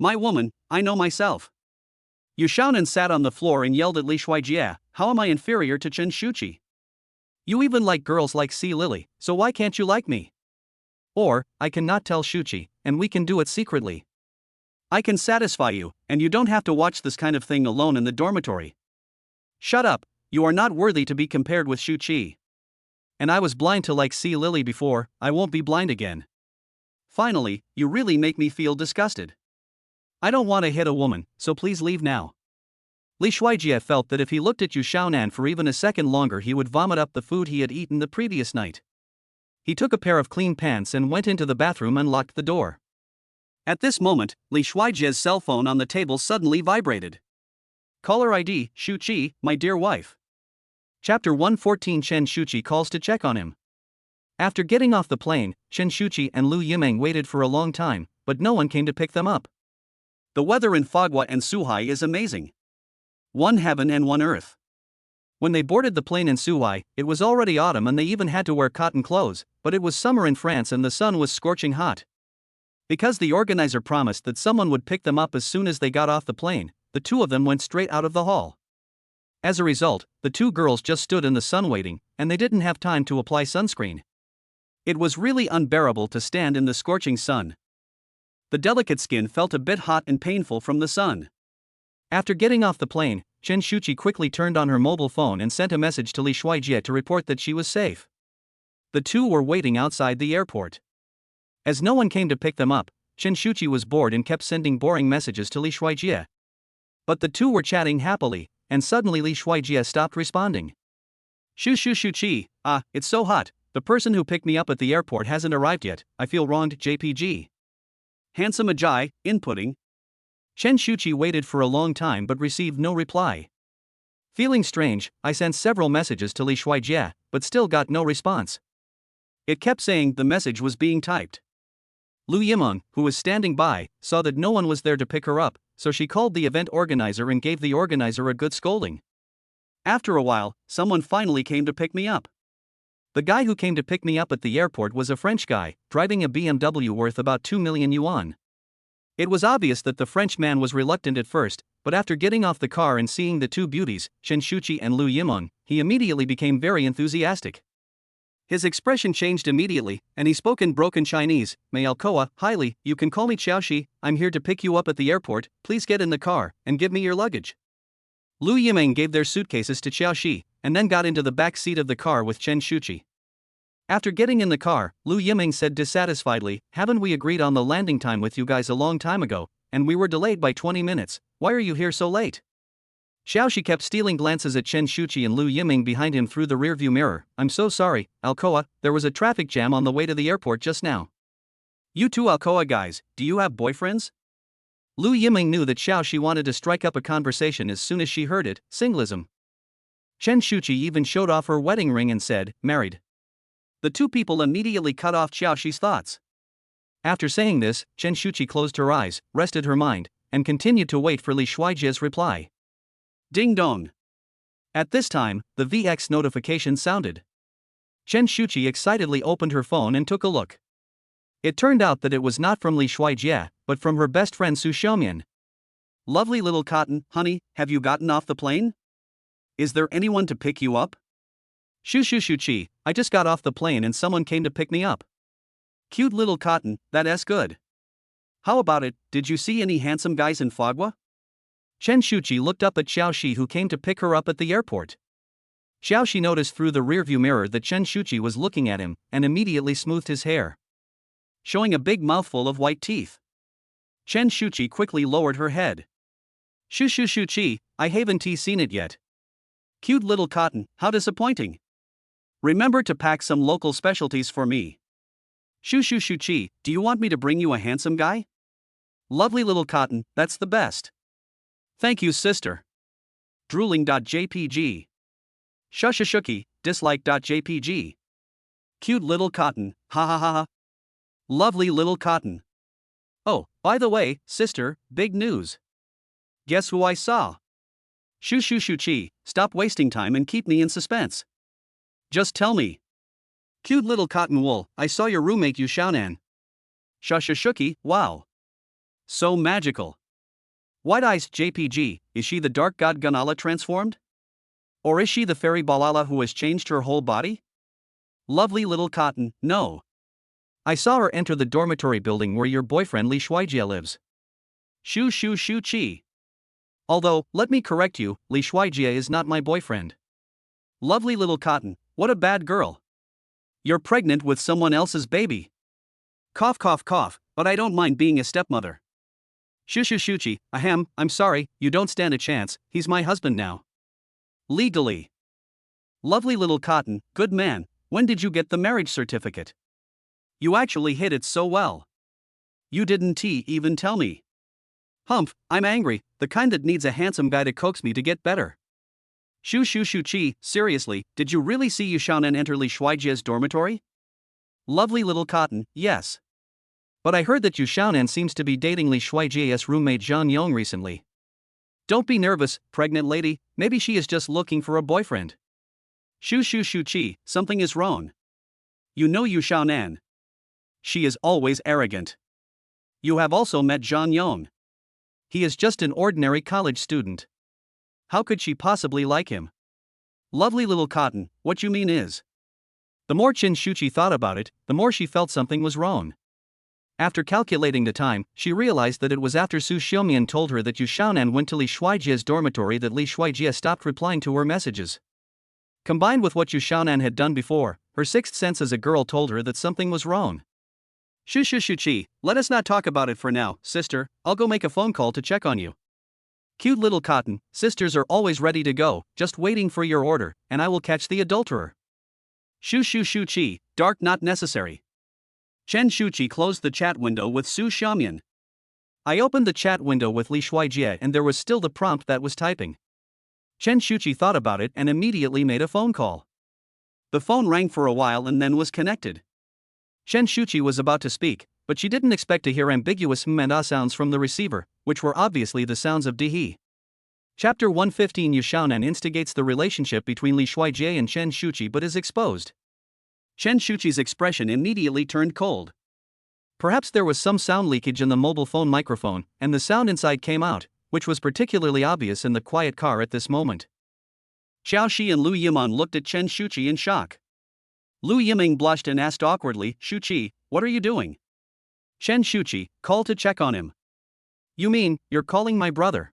My woman, I know myself. Yu Xiaonan sat on the floor and yelled at Li Shuijie, how am I inferior to Chen Shuchi? You even like girls like C. Lily, so why can't you like me? Or, I cannot tell Shuchi, and we can do it secretly. I can satisfy you, and you don't have to watch this kind of thing alone in the dormitory. Shut up, you are not worthy to be compared with Shuchi. And I was blind to like C. Lily before, I won't be blind again. Finally, you really make me feel disgusted. I don't want to hit a woman, so please leave now. Li Shuijie felt that if he looked at Yu Xiaonan for even a second longer he would vomit up the food he had eaten the previous night. He took a pair of clean pants and went into the bathroom and locked the door. At this moment, Li Shuijie's cell phone on the table suddenly vibrated. Caller ID, Shuchi, my dear wife. Chapter 114 Chen Shuchi calls to check on him. After getting off the plane, Chen Shuchi and Lu Yimeng waited for a long time, but no one came to pick them up. The weather in Fagua and Suhai is amazing. One heaven and one earth. When they boarded the plane in Suhai, it was already autumn and they even had to wear cotton clothes, but it was summer in France and the sun was scorching hot. Because the organizer promised that someone would pick them up as soon as they got off the plane, the two of them went straight out of the hall. As a result, the two girls just stood in the sun waiting, and they didn't have time to apply sunscreen. It was really unbearable to stand in the scorching sun. The delicate skin felt a bit hot and painful from the sun. After getting off the plane, Chen Shuchi quickly turned on her mobile phone and sent a message to Li Shuijie to report that she was safe. The two were waiting outside the airport. As no one came to pick them up, Chen Shuchi was bored and kept sending boring messages to Li Shuijie. But the two were chatting happily, and suddenly Li Shuijie stopped responding. Shuchi, it's so hot, the person who picked me up at the airport hasn't arrived yet, I feel wronged JPG. Handsome Ajay, inputting. Chen Shuchi waited for a long time but received no reply. Feeling strange, I sent several messages to Li Shuijie, but still got no response. It kept saying the message was being typed. Lu Yimeng, who was standing by, saw that no one was there to pick her up, so she called the event organizer and gave the organizer a good scolding. After a while, someone finally came to pick me up. The guy who came to pick me up at the airport was a French guy, driving a BMW worth about 2 million yuan. It was obvious that the French man was reluctant at first, but after getting off the car and seeing the two beauties, Shuchi and Lu Yimeng, he immediately became very enthusiastic. His expression changed immediately, and he spoke in broken Chinese. "May Alcoa, highly, you can call me Xiaoxi, I'm here to pick you up at the airport, please get in the car, and give me your luggage." Lu Yimeng gave their suitcases to Xiaoxi, and then got into the back seat of the car with Shuchi. After getting in the car, Lu Yimeng said dissatisfiedly, "Haven't we agreed on the landing time with you guys a long time ago, and we were delayed by 20 minutes, why are you here so late?" Xiaoxi kept stealing glances at Shuchi and Lu Yimeng behind him through the rearview mirror. "I'm so sorry, Alcoa, there was a traffic jam on the way to the airport just now." "You two Alcoa guys, do you have boyfriends?" Lu Yimeng knew that Xiaoxi wanted to strike up a conversation as soon as she heard it. Singlism. Shuchi even showed off her wedding ring and said, "Married." The two people immediately cut off Xiaoxi's thoughts. After saying this, Shuchi closed her eyes, rested her mind, and continued to wait for Li Shuijie's reply. Ding dong. At this time, the VX notification sounded. Shuchi excitedly opened her phone and took a look. It turned out that it was not from Li Shuijie, but from her best friend Su Xiaomian. "Lovely little cotton, honey, have you gotten off the plane? Is there anyone to pick you up?" Shuchi, I just got off the plane and someone came to pick me up." "Cute little cotton, that's good. How about it, did you see any handsome guys in Fagua?" Shuchi looked up at Xiaoxi who came to pick her up at the airport. Xiaoxi noticed through the rearview mirror that Shuchi was looking at him, and immediately smoothed his hair, showing a big mouthful of white teeth. Shuchi quickly lowered her head. Shuchi, I haven't seen it yet." "Cute little cotton, how disappointing. Remember to pack some local specialties for me." Shuchi, do you want me to bring you a handsome guy?" "Lovely little cotton, that's the best." "Thank you, sister." Drooling.jpg. Shushi, dislike.jpg. Cute little cotton, ha ha ha ha. Lovely little cotton. "Oh, by the way, sister, big news. Guess who I saw?" Shuchi, stop wasting time and keep me in suspense. Just tell me." "Cute little cotton wool, I saw your roommate Yu Xiaonan." Shushi, wow. So magical. White Eyes JPG, is she the dark god Gunala transformed? Or is she the fairy Balala who has changed her whole body? Lovely little cotton, no. I saw her enter the dormitory building where your boyfriend Li Shuijie lives. Shuchi. Although, let me correct you, Li Shuijie is not my boyfriend. Lovely little cotton, what a bad girl. You're pregnant with someone else's baby. Cough, but I don't mind being a stepmother. Shuchi, ahem, I'm sorry, you don't stand a chance, he's my husband now. Legally. Lovely little cotton, good man, when did you get the marriage certificate? You actually hid it so well. You didn't even tell me. Humph, I'm angry, the kind that needs a handsome guy to coax me to get better. Shuchi, seriously, did you really see Yu Xiaonan enter Li Shuijie's dormitory? Lovely little cotton, yes. But I heard that Yu Xiaonan seems to be dating Li Shuijie's roommate Zhang Yong recently. Don't be nervous, pregnant lady, maybe she is just looking for a boyfriend. Shuchi, something is wrong. You know Yu Xiaonan. She is always arrogant. You have also met Zhang Yong. He is just an ordinary college student. How could she possibly like him? Lovely little cotton, what you mean is. The more Shuchi thought about it, the more she felt something was wrong. After calculating the time, she realized that it was after Su Xiaomian told her that Yu Xiaonan went to Li Shuijie's dormitory that Li Shuijie stopped replying to her messages. Combined with what Yu Xiaonan had done before, her sixth sense as a girl told her that something was wrong. Shuchi, let us not talk about it for now, sister, I'll go make a phone call to check on you. Cute little cotton, sisters are always ready to go, just waiting for your order, and I will catch the adulterer. Shuchi, dark not necessary. Shuchi closed the chat window with Su Xiaomian. I opened the chat window with Li Shuijie and there was still the prompt that was typing. Shuchi thought about it and immediately made a phone call. The phone rang for a while and then was connected. Shuchi was about to speak, but she didn't expect to hear ambiguous and ah sounds from the receiver, which were obviously the sounds of Dihe. Chapter 115 Yu Xiaonan instigates the relationship between Li Shuijie and Chen Shuchi but is exposed. Chen Shuchi's expression immediately turned cold. Perhaps there was some sound leakage in the mobile phone microphone, and the sound inside came out, which was particularly obvious in the quiet car at this moment. Xiao Shi and Lu Yimeng looked at Chen Shuchi in shock. Lu Yimeng blushed and asked awkwardly, "Shuchi, what are you doing?" Chen Shuchi, "Call to check on him." "You mean, you're calling my brother?"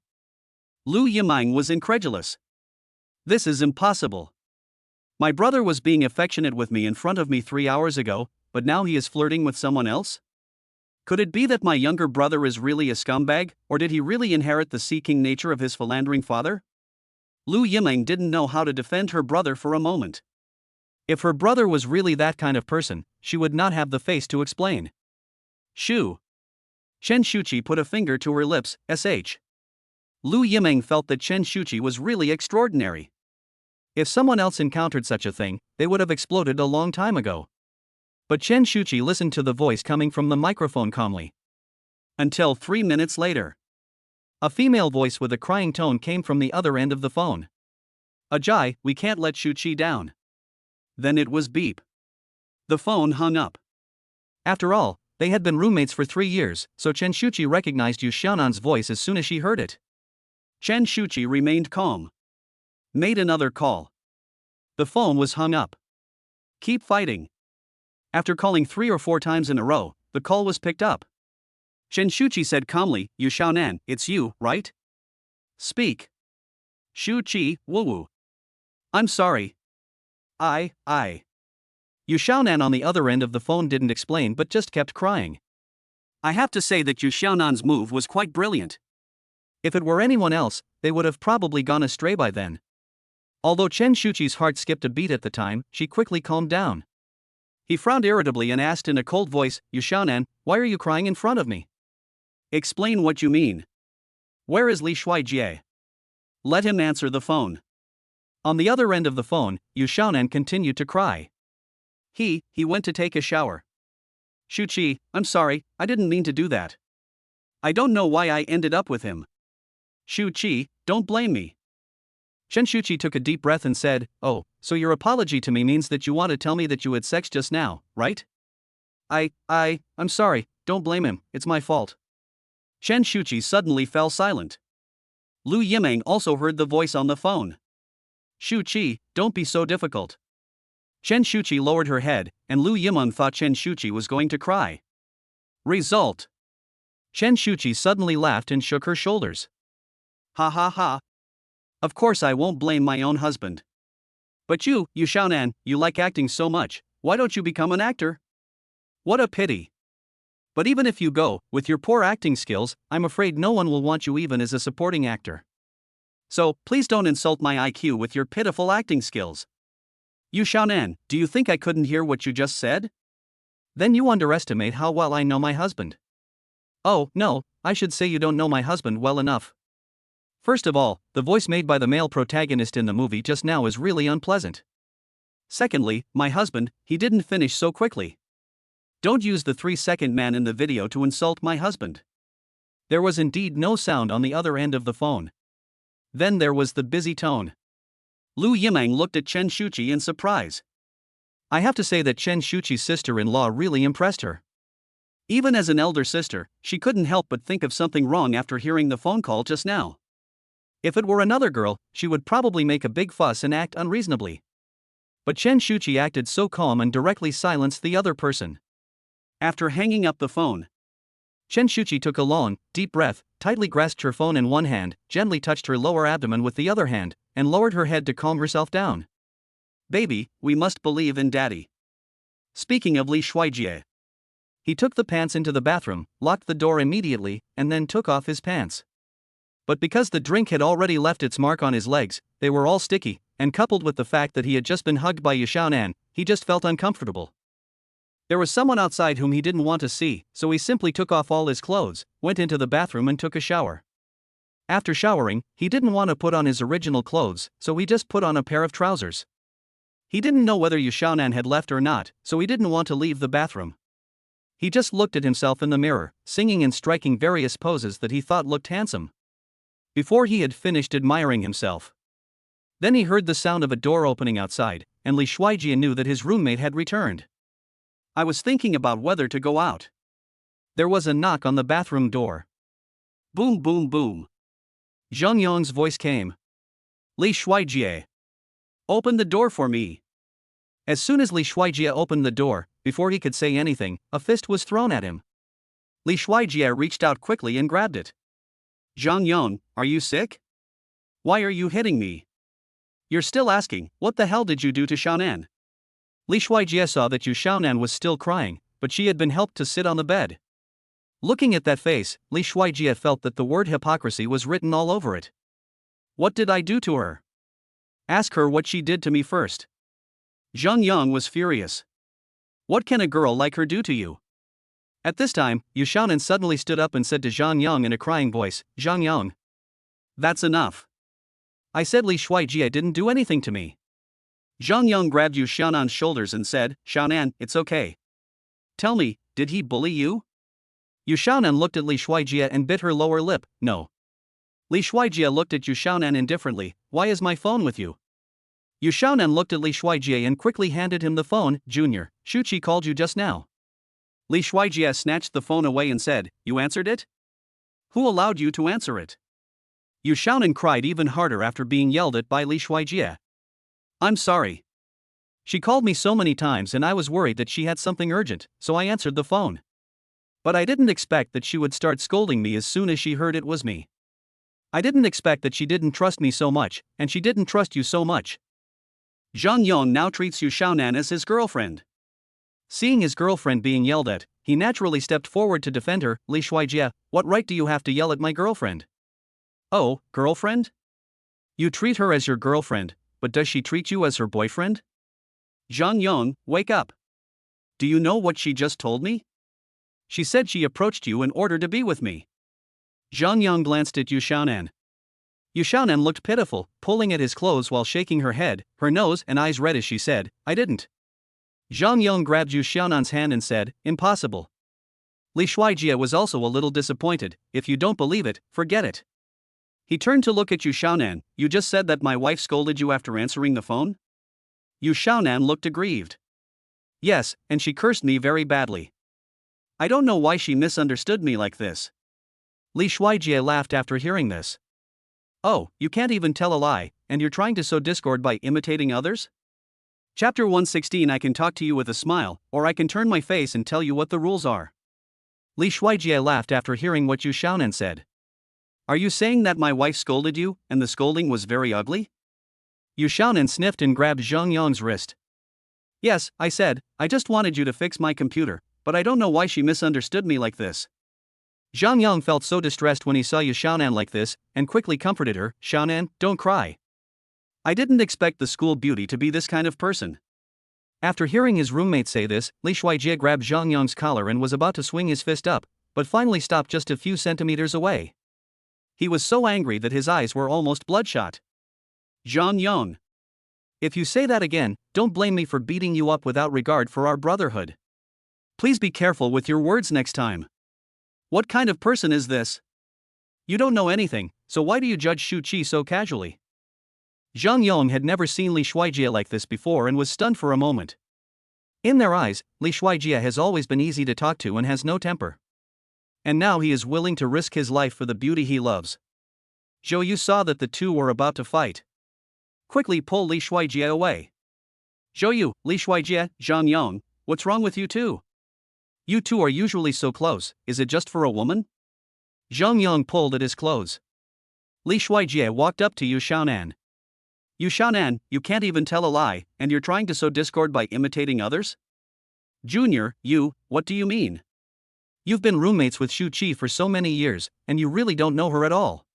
Lu Yimeng was incredulous. "This is impossible. My brother was being affectionate with me in front of me 3 hours ago, but now he is flirting with someone else? Could it be that my younger brother is really a scumbag, or did he really inherit the seeking nature of his philandering father?" Lu Yimeng didn't know how to defend her brother for a moment. If her brother was really that kind of person, she would not have the face to explain. "Shoo." Chen Shuchi put a finger to her lips, sh. Lu Yimeng felt that Chen Shuchi was really extraordinary. If someone else encountered such a thing, they would have exploded a long time ago. But Chen Shuchi listened to the voice coming from the microphone calmly. Until 3 minutes later. A female voice with a crying tone came from the other end of the phone. "Ajay, we can't let Shuchi down." Then it was beep. The phone hung up. After all, they had been roommates for 3 years, so Chen Shuchi recognized Yu Xiaonan's voice as soon as she heard it. Chen Shuchi remained calm. Made another call. The phone was hung up. "Keep fighting." After calling 3 or 4 times in a row, the call was picked up. Chen Shuchi said calmly, "Yu Xiaonan, it's you, right? Speak." "Shuchi, woo-woo. I'm sorry. I. Yu Xiaonan on the other end of the phone didn't explain but just kept crying. I have to say that Yu Xiaonan's move was quite brilliant. If it were anyone else, they would have probably gone astray by then. Although Chen Shuchi's heart skipped a beat at the time, she quickly calmed down. He frowned irritably and asked in a cold voice, "Yu Xiaonan, why are you crying in front of me? Explain what you mean. Where is Li Shuijie? Let him answer the phone." On the other end of the phone, Yu Xiaonan continued to cry. He went to take a shower. "Shuchi, I'm sorry, I didn't mean to do that. I don't know why I ended up with him. Shuchi, don't blame me." Chen Shuchi took a deep breath and said, "Oh, so your apology to me means that you want to tell me that you had sex just now, right? I'm sorry, don't blame him, it's my fault." Chen Shuchi suddenly fell silent. Lu Yimeng also heard the voice on the phone. "Shuchi, don't be so difficult." Chen Shuchi lowered her head, and Lu Yimeng thought Chen Shuchi was going to cry. Result. Chen Shuchi suddenly laughed and shook her shoulders. "Ha ha ha. Of course I won't blame my own husband. But you, Yu Xiaonan, you like acting so much, why don't you become an actor? What a pity. But even if you go, with your poor acting skills, I'm afraid no one will want you even as a supporting actor. So, please don't insult my IQ with your pitiful acting skills." "Yu Xiaonan, do you think I couldn't hear what you just said? Then you underestimate how well I know my husband." "Oh, no, I should say you don't know my husband well enough. First of all, the voice made by the male protagonist in the movie just now is really unpleasant. Secondly, my husband, he didn't finish so quickly. Don't use the 3-second man in the video to insult my husband." There was indeed no sound on the other end of the phone. Then there was the busy tone. Lu Yimeng looked at Chen Shuchi in surprise. I have to say that Chen Shuchi's sister-in-law really impressed her. Even as an elder sister, she couldn't help but think of something wrong after hearing the phone call just now. If it were another girl, she would probably make a big fuss and act unreasonably. But Chen Shuchi acted so calm and directly silenced the other person. After hanging up the phone, Chen Shuchi took a long, deep breath, tightly grasped her phone in one hand, gently touched her lower abdomen with the other hand, and lowered her head to calm herself down. "Baby, we must believe in Daddy." Speaking of Li Shuijie, he took the pants into the bathroom, locked the door immediately, and then took off his pants. But because the drink had already left its mark on his legs, they were all sticky, and coupled with the fact that he had just been hugged by Yu Xiaonan, he just felt uncomfortable. There was someone outside whom he didn't want to see, so he simply took off all his clothes, went into the bathroom and took a shower. After showering, he didn't want to put on his original clothes, so he just put on a pair of trousers. He didn't know whether Yu Xiaonan had left or not, so he didn't want to leave the bathroom. He just looked at himself in the mirror, singing and striking various poses that he thought looked handsome. Before he had finished admiring himself, then he heard the sound of a door opening outside, and Li Shuijie knew that his roommate had returned. I was thinking about whether to go out. There was a knock on the bathroom door. Boom boom boom. Zhang Yong's voice came. Li Shuijie. Open the door for me. As soon as Li Shuijie opened the door, before he could say anything, a fist was thrown at him. Li Shuijie reached out quickly and grabbed it. Zhang Yong, are you sick? Why are you hitting me? You're still asking, what the hell did you do to Xiaonan? Li Shuijie saw that Yu Xiaonan was still crying, but she had been helped to sit on the bed. Looking at that face, Li Shuijie felt that the word hypocrisy was written all over it. What did I do to her? Ask her what she did to me first. Zhang Yong was furious. What can a girl like her do to you? At this time, Yu Xiaonan suddenly stood up and said to Zhang Yong in a crying voice, Zhang Yong. That's enough. I said Li Shuijie didn't do anything to me. Zhang Yong grabbed Yu Xiaonan's shoulders and said, Xiaonan, it's okay. Tell me, did he bully you? Yu Xiaonan looked at Li Shuijie and bit her lower lip, no. Li Shuijie looked at Yu Xiaonan indifferently, why is my phone with you? Yu Xiaonan looked at Li Shuijie and quickly handed him the phone, Junior, Shuchi called you just now. Li Shuijie snatched the phone away and said, you answered it? Who allowed you to answer it? Yu Xiaonan cried even harder after being yelled at by Li Shuijie. I'm sorry. She called me so many times and I was worried that she had something urgent, so I answered the phone. But I didn't expect that she would start scolding me as soon as she heard it was me. I didn't expect that she didn't trust me so much, and she didn't trust you so much. Zhang Yong now treats Yu Xiaonan as his girlfriend. Seeing his girlfriend being yelled at, he naturally stepped forward to defend her. Li Shuijie, what right do you have to yell at my girlfriend? Oh, girlfriend? You treat her as your girlfriend, but does she treat you as her boyfriend? Zhang Yong, wake up. Do you know what she just told me? She said she approached you in order to be with me. Zhang Yong glanced at Yu Xiaonan. Yu Xiaonan looked pitiful, pulling at his clothes while shaking her head, her nose and eyes red as she said, I didn't. Zhang Yong grabbed Yu Xiaonan's hand and said, impossible. Li Shuijie was also a little disappointed, if you don't believe it, forget it. He turned to look at Yu Xiaonan, you just said that my wife scolded you after answering the phone? Yu Xiaonan looked aggrieved. Yes, and she cursed me very badly. I don't know why she misunderstood me like this. Li Shuijie laughed after hearing this. Oh, you can't even tell a lie, and you're trying to sow discord by imitating others? Chapter 116 I can talk to you with a smile, or I can turn my face and tell you what the rules are. Li Shuijie laughed after hearing what Yu Xiaonan said. Are you saying that my wife scolded you, and the scolding was very ugly? Yu Xiaonan sniffed and grabbed Zhang Yong's wrist. Yes, I said, I just wanted you to fix my computer, but I don't know why she misunderstood me like this. Zhang Yong felt so distressed when he saw Yu Xiaonan like this, and quickly comforted her, Xiaonan, don't cry. I didn't expect the school beauty to be this kind of person. After hearing his roommate say this, Li Shuijie grabbed Zhang Yong's collar and was about to swing his fist up, but finally stopped just a few centimeters away. He was so angry that his eyes were almost bloodshot. Zhang Yong. If you say that again, don't blame me for beating you up without regard for our brotherhood. Please be careful with your words next time. What kind of person is this? You don't know anything, so why do you judge Shuchi so casually? Zhang Yong had never seen Li Shuijie like this before and was stunned for a moment. In their eyes, Li Shuijie has always been easy to talk to and has no temper. And now he is willing to risk his life for the beauty he loves. Zhou Yu saw that the two were about to fight. Quickly pull Li Shuijie away. Zhou Yu, Li Shuijie, Zhang Yong, what's wrong with you two? You two are usually so close, is it just for a woman? Zhang Yong pulled at his clothes. Li Shuijie walked up to Yu Xiaonan. Yu Xiaonan, you can't even tell a lie, and you're trying to sow discord by imitating others? Junior, you, what do you mean? You've been roommates with Shuchi for so many years, and you really don't know her at all.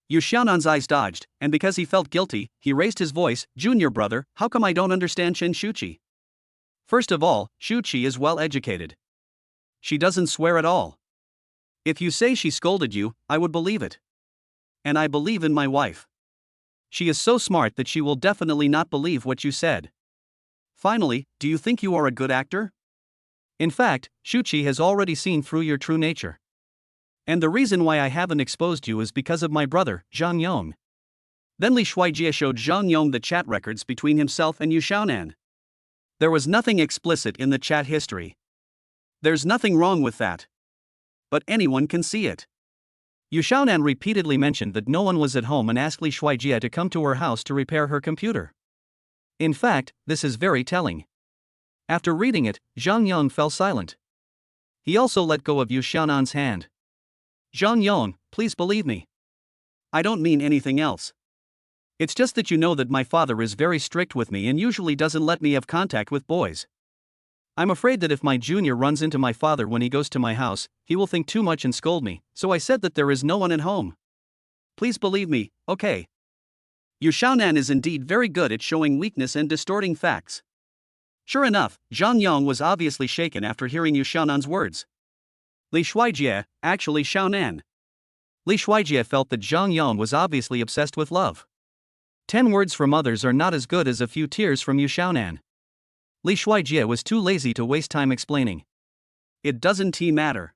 Yu Xiaonan's eyes dodged, and because he felt guilty, he raised his voice, Junior brother, how come I don't understand Shuchi? First of all, Shuchi is well educated. She doesn't swear at all. If you say she scolded you, I would believe it. And I believe in my wife. She is so smart that she will definitely not believe what you said. Finally, do you think you are a good actor? In fact, Shuchi has already seen through your true nature. And the reason why I haven't exposed you is because of my brother, Zhang Yong. Then Li Shuijie showed Zhang Yong the chat records between himself and Yu Xiaonan. There was nothing explicit in the chat history. There's nothing wrong with that. But anyone can see it. Yu Xiaonan repeatedly mentioned that no one was at home and asked Li Shuijie to come to her house to repair her computer. In fact, this is very telling. After reading it, Zhang Yong fell silent. He also let go of Yu Xiaonan's hand. Zhang Yong, please believe me. I don't mean anything else. It's just that you know that my father is very strict with me and usually doesn't let me have contact with boys. I'm afraid that if my junior runs into my father when he goes to my house, he will think too much and scold me, so I said that there is no one at home. Please believe me, okay? Yu Xiaonan is indeed very good at showing weakness and distorting facts. Sure enough, Zhang Yong was obviously shaken after hearing Yu Xiaonan's words. Li Shuijie, actually Xiaonan. Li Shuijie felt that Zhang Yong was obviously obsessed with love. 10 words from others are not as good as a few tears from Yu Xiaonan. Li Shuijie was too lazy to waste time explaining. It doesn't matter.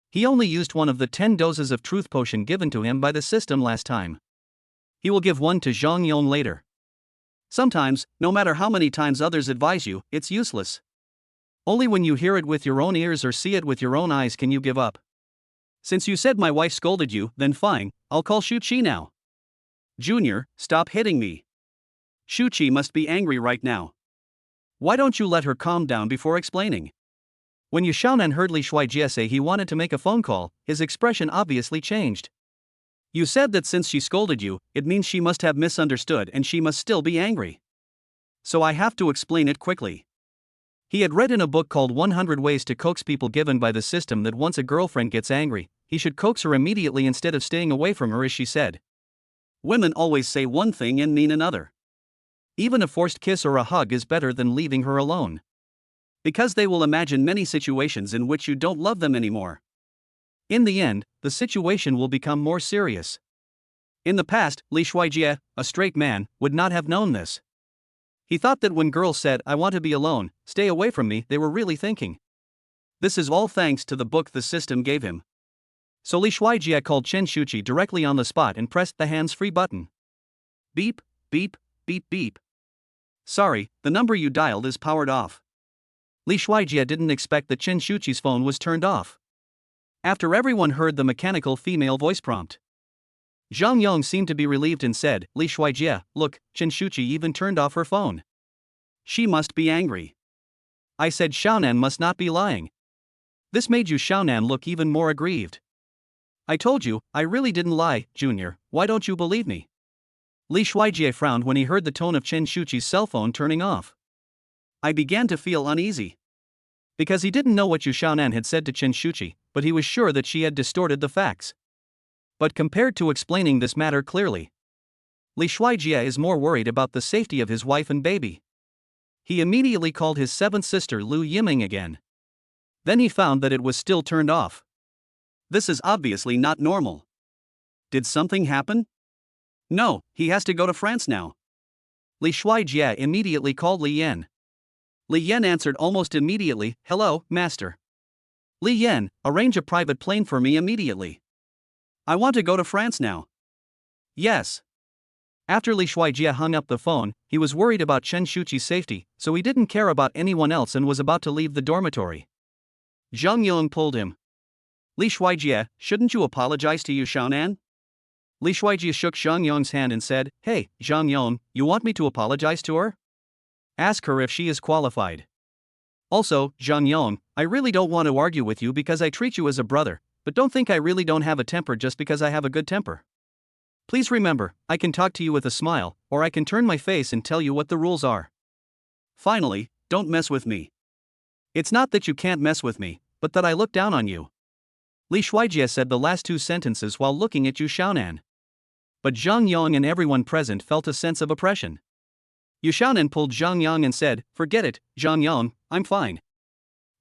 He only used one of the 10 doses of truth potion given to him by the system last time. He will give one to Zhang Yong later. Sometimes, no matter how many times others advise you, it's useless. Only when you hear it with your own ears or see it with your own eyes can you give up. Since you said my wife scolded you, then fine, I'll call Shuchi now. Junior, stop hitting me. Shuchi must be angry right now. Why don't you let her calm down before explaining? When Yu Xiaonan heard Li Shuijie say he wanted to make a phone call, his expression obviously changed. You said that since she scolded you, it means she must have misunderstood and she must still be angry. So I have to explain it quickly. He had read in a book called 100 Ways to Coax People given by the system that once a girlfriend gets angry, he should coax her immediately instead of staying away from her, as she said. Women always say one thing and mean another. Even a forced kiss or a hug is better than leaving her alone. Because they will imagine many situations in which you don't love them anymore. In the end, the situation will become more serious. In the past, Li Shuijie, a straight man, would not have known this. He thought that when girls said, "I want to be alone, stay away from me," they were really thinking. This is all thanks to the book the system gave him. So Li Shuijie called Chen Shuchi directly on the spot and pressed the hands-free button. Beep, beep, beep, beep. Sorry, the number you dialed is powered off. Li Shuijie didn't expect that Chen Shuchi's phone was turned off. After everyone heard the mechanical female voice prompt, Zhang Yong seemed to be relieved and said, Li Shuijie, look, Chen Shuchi even turned off her phone. She must be angry. I said Xiaonan must not be lying. This made Yu Xiaonan look even more aggrieved. I told you, I really didn't lie, Junior, why don't you believe me? Li Shuijie frowned when he heard the tone of Chen Shuchi's cell phone turning off. I began to feel uneasy. Because he didn't know what Yu Xiaonan had said to Chen Shuchi, but he was sure that she had distorted the facts. But compared to explaining this matter clearly, Li Shuijie is more worried about the safety of his wife and baby. He immediately called his 7th sister Lu Yiming again. Then he found that it was still turned off. This is obviously not normal. Did something happen? No, he has to go to France now. Li Shuijie immediately called Li Yan. Li Yan answered almost immediately, "Hello, master." Li Yan, arrange a private plane for me immediately. I want to go to France now. Yes. After Li Shuijie hung up the phone, he was worried about Chen Shuchi's safety, so he didn't care about anyone else and was about to leave the dormitory. Zhang Yong pulled him. Li Shuijie, shouldn't you apologize to Yu Xiaonan? Li Shuijie shook Zhang Yong's hand and said, Hey, Zhang Yong, you want me to apologize to her? Ask her if she is qualified. Also, Zhang Yong, I really don't want to argue with you because I treat you as a brother, but don't think I really don't have a temper just because I have a good temper. Please remember, I can talk to you with a smile, or I can turn my face and tell you what the rules are. Finally, don't mess with me. It's not that you can't mess with me, but that I look down on you. Li Shuijie said the last 2 sentences while looking at Yu Xiaonan. But Zhang Yong and everyone present felt a sense of oppression. Yu Xiaonan pulled Zhang Yong and said, Forget it, Zhang Yong, I'm fine.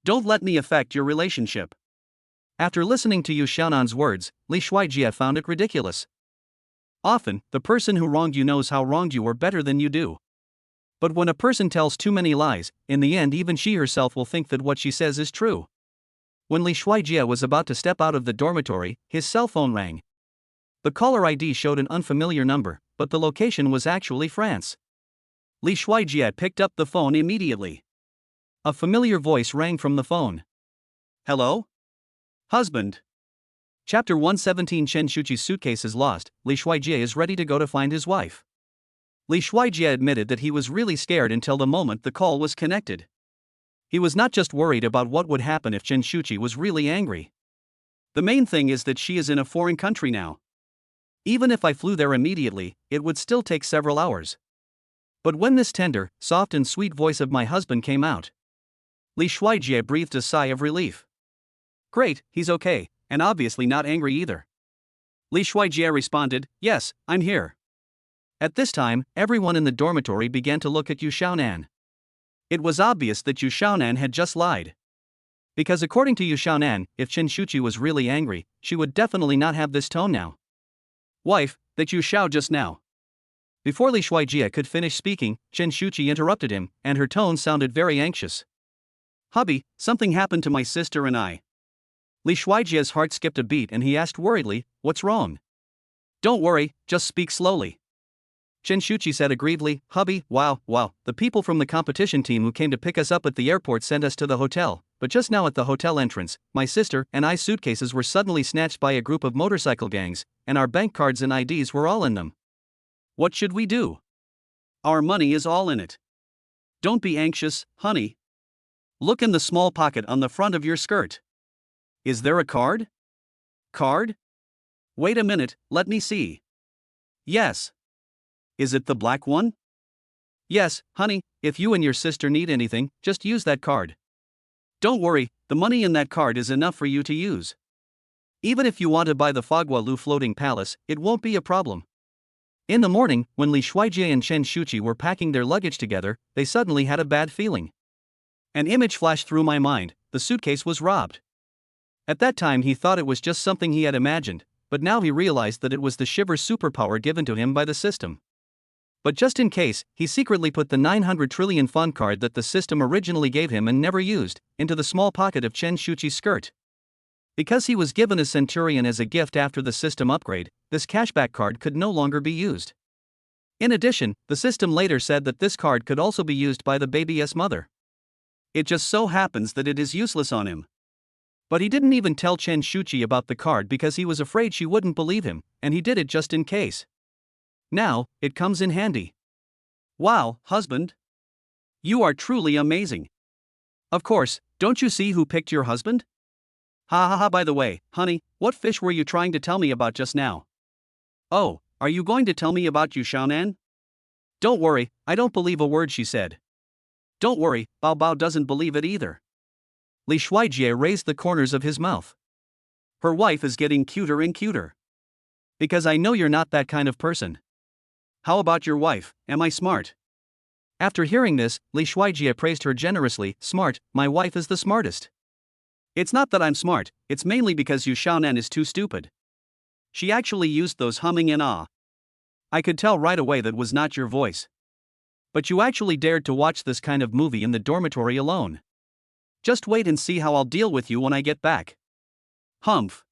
Don't let me affect your relationship. After listening to Yu Xiaonan's words, Li Shuijie found it ridiculous. Often, the person who wronged you knows how wronged you were better than you do. But when a person tells too many lies, in the end even she herself will think that what she says is true. When Li Shuijie was about to step out of the dormitory, his cell phone rang. The caller ID showed an unfamiliar number, but the location was actually France. Li Shuijie picked up the phone immediately. A familiar voice rang from the phone. Hello? Husband. Chapter 117. Chen Shuchi's suitcase is lost. Li Shuijie is ready to go to find his wife. Li Shuijie admitted that he was really scared until the moment the call was connected. He was not just worried about what would happen if Chen Shuchi was really angry. The main thing is that she is in a foreign country now. Even if I flew there immediately, it would still take several hours. But when this tender, soft and sweet voice of my husband came out, Li Shuijie breathed a sigh of relief. Great, he's okay, and obviously not angry either. Li Shuijie responded, yes, I'm here. At this time, everyone in the dormitory began to look at Yu Xiaonan. It was obvious that Yu Xiaonan had just lied. Because according to Yu Xiaonan, if Chen Shuchi was really angry, she would definitely not have this tone now. Wife, that Yu Xiao just now. Before Li Shuijie could finish speaking, Chen Shuchi interrupted him, and her tone sounded very anxious. Hubby, something happened to my sister and I. Li Shuijie's heart skipped a beat and he asked worriedly, what's wrong? Don't worry, just speak slowly. Chen Shuchi said aggrievedly, hubby, wow, the people from the competition team who came to pick us up at the airport sent us to the hotel, but just now at the hotel entrance, my sister and I's suitcases were suddenly snatched by a group of motorcycle gangs, and our bank cards and IDs were all in them. What should we do? Our money is all in it. Don't be anxious, honey. Look in the small pocket on the front of your skirt. Is there a card? Card? Wait a minute, let me see. Yes. Is it the black one? Yes, honey, if you and your sister need anything, just use that card. Don't worry, the money in that card is enough for you to use. Even if you want to buy the Fogua Lu floating palace, it won't be a problem. In the morning, when Li Shuijie and Chen Shuchi were packing their luggage together, they suddenly had a bad feeling. An image flashed through my mind, the suitcase was robbed. At that time he thought it was just something he had imagined, but now he realized that it was the Shiver superpower given to him by the system. But just in case, he secretly put the 900 trillion fund card that the system originally gave him and never used, into the small pocket of Chen Shuchi's skirt. Because he was given a centurion as a gift after the system upgrade, this cashback card could no longer be used. In addition, the system later said that this card could also be used by the baby's mother. It just so happens that it is useless on him. But he didn't even tell Chen Shuchi about the card because he was afraid she wouldn't believe him, and he did it just in case. Now, it comes in handy. Wow, husband. You are truly amazing. Of course, don't you see who picked your husband? By the way, honey, what fish were you trying to tell me about just now? Oh, are you going to tell me about Yu Xiaonan? Don't worry, I don't believe a word she said. Don't worry, Bao Bao doesn't believe it either. Li Shuijie raised the corners of his mouth. Her wife is getting cuter and cuter. Because I know you're not that kind of person. How about your wife, am I smart? After hearing this, Li Shuijie praised her generously, smart, my wife is the smartest. It's not that I'm smart, it's mainly because Yu Xiaonan is too stupid. She actually used those humming and ah. I could tell right away that was not your voice. But you actually dared to watch this kind of movie in the dormitory alone. Just wait and see how I'll deal with you when I get back. Humph.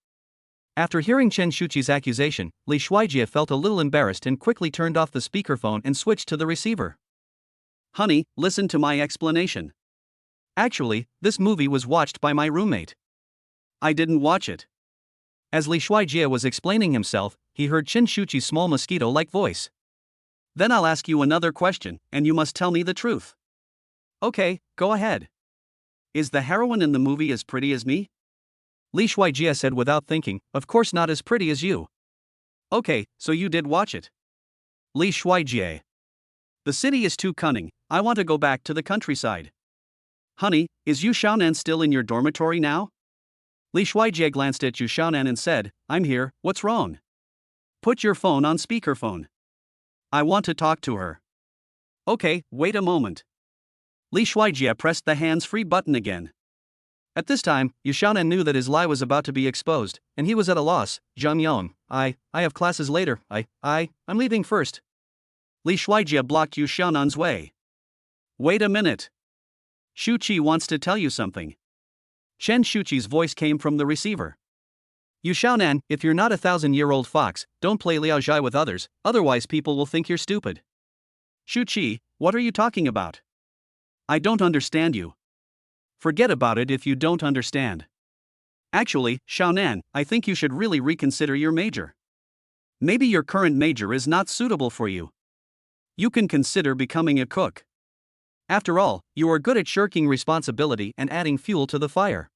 After hearing Chen Shuchi's accusation, Li Shuijie felt a little embarrassed and quickly turned off the speakerphone and switched to the receiver. Honey, listen to my explanation. Actually, this movie was watched by my roommate. I didn't watch it. As Li Shuijie was explaining himself, he heard Chen Shuchi's small mosquito-like voice. Then I'll ask you another question, and you must tell me the truth. Okay, go ahead. Is the heroine in the movie as pretty as me? Li Shuijie said without thinking, of course not as pretty as you. Okay, so you did watch it. Li Shuijie. The city is too cunning, I want to go back to the countryside. Honey, is Yu Xiaonan still in your dormitory now? Li Shuijie glanced at Yu Xiaonan and said, I'm here, what's wrong? Put your phone on speakerphone. I want to talk to her. Okay, wait a moment. Li Shuijie pressed the hands-free button again. At this time, Yu Xiaonan knew that his lie was about to be exposed, and he was at a loss. Zhang Yong, I have classes later, I'm leaving first. Li Shuijie blocked Yu Xiaonan's way. Wait a minute. Shuchi wants to tell you something. Chen Shuchi's voice came from the receiver. You Xiaonan, if you're not a 1,000-year-old fox, don't play Liao Zhai with others, otherwise people will think you're stupid. Shuchi, what are you talking about? I don't understand you. Forget about it if you don't understand. Actually, Xiaonan, I think you should really reconsider your major. Maybe your current major is not suitable for you. You can consider becoming a cook. After all, you are good at shirking responsibility and adding fuel to the fire.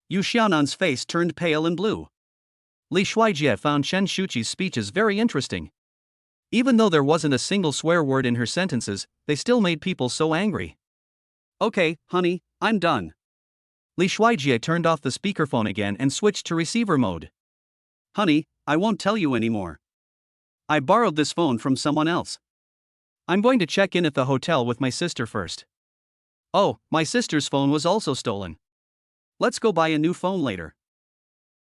Yu Xiaonan's face turned pale and blue. Li Shuijie found Chen Shuchi's speeches very interesting. Even though there wasn't a single swear word in her sentences, they still made people so angry. Okay, honey, I'm done. Li Shuijie turned off the speakerphone again and switched to receiver mode. Honey, I won't tell you anymore. I borrowed this phone from someone else. I'm going to check in at the hotel with my sister first. Oh, my sister's phone was also stolen. Let's go buy a new phone later.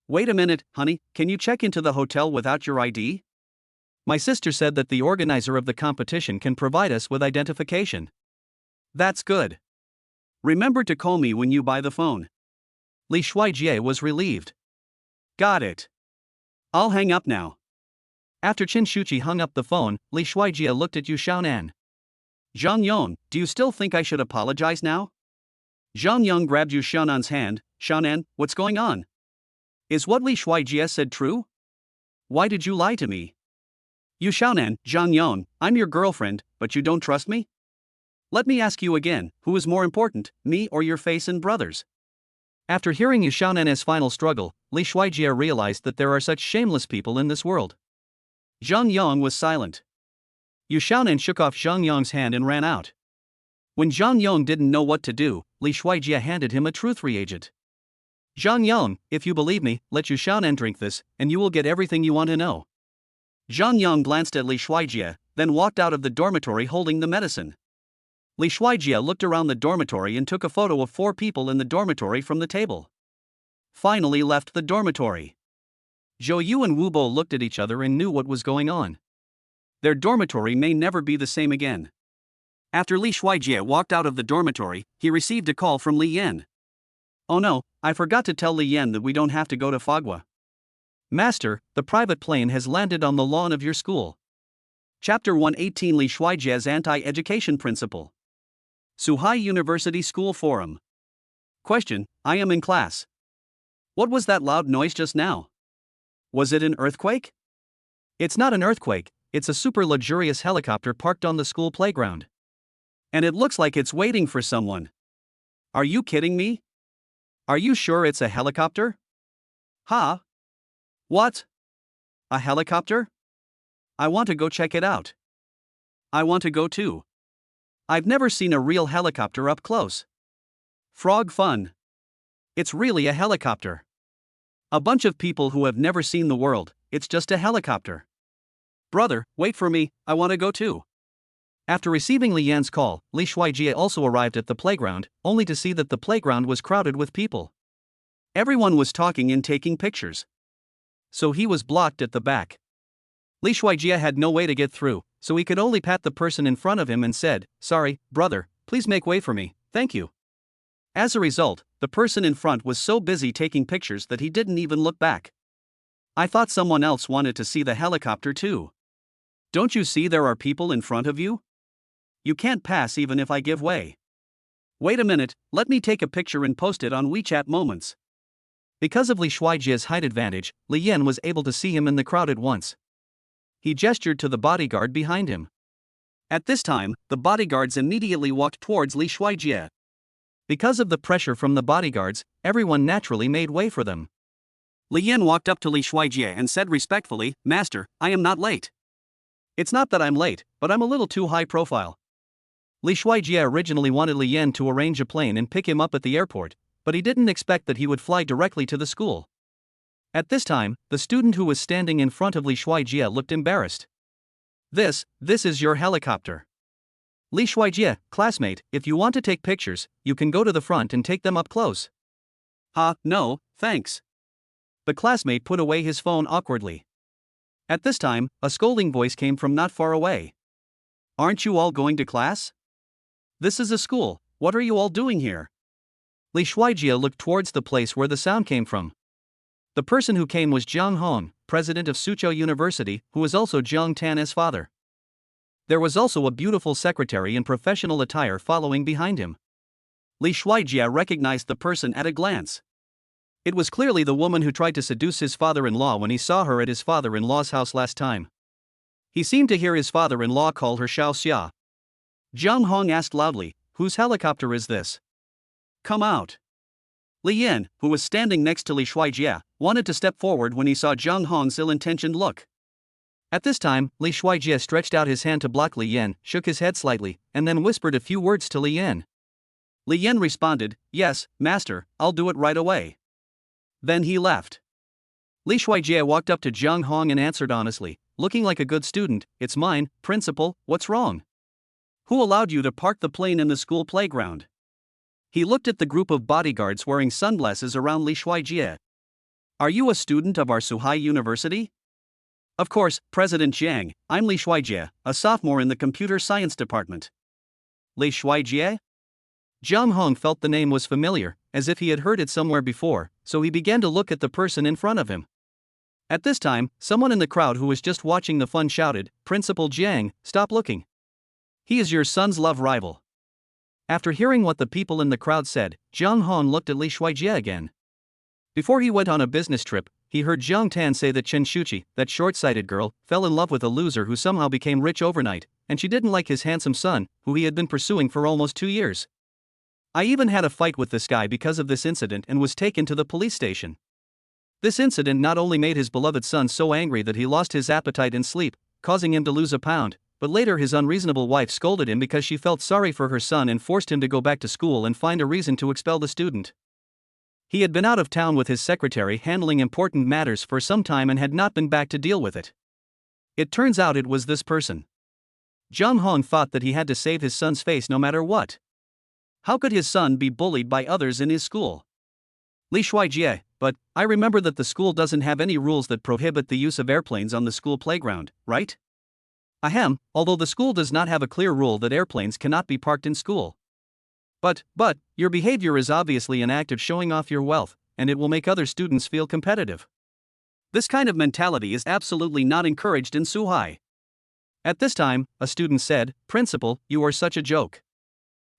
Wait a minute, honey, can you check into the hotel without your ID? My sister said that the organizer of the competition can provide us with identification. That's good. Remember to call me when you buy the phone. Li Shuijie was relieved. Got it. I'll hang up now. After Chen Shuchi hung up the phone, Li Shuijie looked at Yu Xiaonan. Zhang Yong, do you still think I should apologize now? Zhang Yong grabbed Yu Xiaonan's hand. Xiaonan, what's going on? Is what Li Shuijie said true? Why did you lie to me? Yu Xiaonan, Zhang Yong, I'm your girlfriend, but you don't trust me? Let me ask you again, who is more important, me or your face and brothers? After hearing Yu Xiaonan's final struggle, Li Shuijie realized that there are such shameless people in this world. Zhang Yong was silent. Yu Xiaonan shook off Zhang Yong's hand and ran out. When Zhang Yong didn't know what to do, Li Shuijie handed him a truth reagent. Zhang Yong, if you believe me, let Yu Xiaonan drink this, and you will get everything you want to know. Zhang Yong glanced at Li Shuijie, then walked out of the dormitory holding the medicine. Li Shuijie looked around the dormitory and took a photo of 4 people in the dormitory from the table. Finally left the dormitory. Zhou Yu and Wu Bo looked at each other and knew what was going on. Their dormitory may never be the same again. After Li Shuijie walked out of the dormitory, he received a call from Li Yan. Oh no, I forgot to tell Li Yan that we don't have to go to Fagua. Master, the private plane has landed on the lawn of your school. Chapter 118 Li Shuijie's Anti-Education Principle. Suhai University School Forum. Question, I am in class. What was that loud noise just now? Was it an earthquake? It's not an earthquake, it's a super luxurious helicopter parked on the school playground. And it looks like it's waiting for someone. Are you kidding me? Are you sure it's a helicopter? Huh? What? A helicopter? I want to go check it out. I want to go too. I've never seen a real helicopter up close. Frog fun. It's really a helicopter. A bunch of people who have never seen the world, it's just a helicopter. Brother, wait for me, I want to go too. After receiving Li Yan's call, Li Shuijie also arrived at the playground, only to see that the playground was crowded with people. Everyone was talking and taking pictures. So he was blocked at the back. Li Shuijie had no way to get through, so he could only pat the person in front of him and said, Sorry, brother, please make way for me, thank you. As a result, the person in front was so busy taking pictures that he didn't even look back. I thought someone else wanted to see the helicopter too. Don't you see there are people in front of you? You can't pass even if I give way. Wait a minute, let me take a picture and post it on WeChat Moments. Because of Li Shuijie's height advantage, Li Yan was able to see him in the crowd at once. He gestured to the bodyguard behind him. At this time, the bodyguards immediately walked towards Li Shuijie. Because of the pressure from the bodyguards, everyone naturally made way for them. Li Yan walked up to Li Shuijie and said respectfully, Master, I am not late. It's not that I'm late, but I'm a little too high profile. Li Shuijie originally wanted Li Yan to arrange a plane and pick him up at the airport, but he didn't expect that he would fly directly to the school. At this time, the student who was standing in front of Li Shuijie looked embarrassed. This is your helicopter. Li Shuijie, classmate, if you want to take pictures, you can go to the front and take them up close. No, thanks. The classmate put away his phone awkwardly. At this time, a scolding voice came from not far away. Aren't you all going to class? This is a school, what are you all doing here? Li Shuijie looked towards the place where the sound came from. The person who came was Jiang Hong, president of Suzhou University, who was also Jiang Tan's father. There was also a beautiful secretary in professional attire following behind him. Li Shuijie recognized the person at a glance. It was clearly the woman who tried to seduce his father-in-law when he saw her at his father-in-law's house last time. He seemed to hear his father-in-law call her Xiao Xia. Jiang Hong asked loudly, "Whose helicopter is this? Come out." Li Yan, who was standing next to Li Shuijie, wanted to step forward when he saw Jiang Hong's ill-intentioned look. At this time, Li Shuijie stretched out his hand to block Li Yan, shook his head slightly, and then whispered a few words to Li Yan. Li Yan responded, "Yes, master, I'll do it right away." Then he left. Li Shuijie walked up to Jiang Hong and answered honestly, looking like a good student, "It's mine, principal, what's wrong? Who allowed you to park the plane in the school playground?" He looked at the group of bodyguards wearing sunglasses around Li Shuijie. "Are you a student of our Suhai University?" "Of course, President Jiang, I'm Li Shuijie, a sophomore in the computer science department." Li Shuijie? Jiang Hong felt the name was familiar, as if he had heard it somewhere before, so he began to look at the person in front of him. At this time, someone in the crowd who was just watching the fun shouted, "Principal Jiang, stop looking. He is your son's love rival." After hearing what the people in the crowd said, Jiang Hong looked at Li Shuijie again. Before he went on a business trip, he heard Jiang Tan say that Chen Shuchi, that short-sighted girl, fell in love with a loser who somehow became rich overnight, and she didn't like his handsome son, who he had been pursuing for almost 2 years. "I even had a fight with this guy because of this incident and was taken to the police station. This incident not only made his beloved son so angry that he lost his appetite and sleep, causing him to lose a pound, but later his unreasonable wife scolded him because she felt sorry for her son and forced him to go back to school and find a reason to expel the student. He had been out of town with his secretary handling important matters for some time and had not been back to deal with it. It turns out it was this person." Jiang Hong thought that he had to save his son's face no matter what. How could his son be bullied by others in his school? Li Shuijie, "But I remember that the school doesn't have any rules that prohibit the use of airplanes on the school playground, right?" "Ahem, although the school does not have a clear rule that airplanes cannot be parked in school. But, your behavior is obviously an act of showing off your wealth, and it will make other students feel competitive. This kind of mentality is absolutely not encouraged in Suhai." At this time, a student said, "Principal, you are such a joke.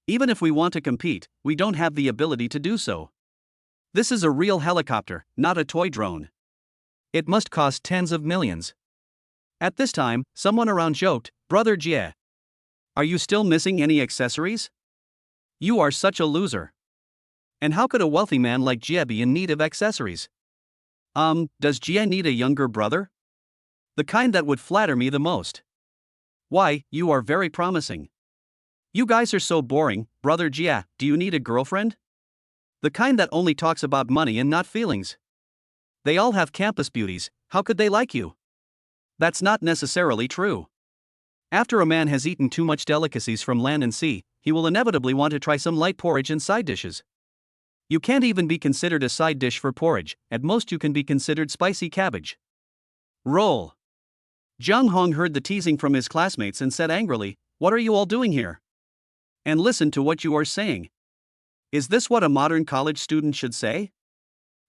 Even if we want to compete, we don't have the ability to do so. This is a real helicopter, not a toy drone. It must cost tens of millions." At this time, someone around joked, "Brother Jie, are you still missing any accessories? You are such a loser. And how could a wealthy man like Jie be in need of accessories? Does Jie need a younger brother? The kind that would flatter me the most. Why, you are very promising. You guys are so boring, Brother Jie, do you need a girlfriend? The kind that only talks about money and not feelings. They all have campus beauties, how could they like you? That's not necessarily true. After a man has eaten too much delicacies from land and sea, he will inevitably want to try some light porridge and side dishes. You can't even be considered a side dish for porridge, at most you can be considered spicy cabbage. Roll." Jiang Hong heard the teasing from his classmates and said angrily, "What are you all doing here? And listen to what you are saying. Is this what a modern college student should say?"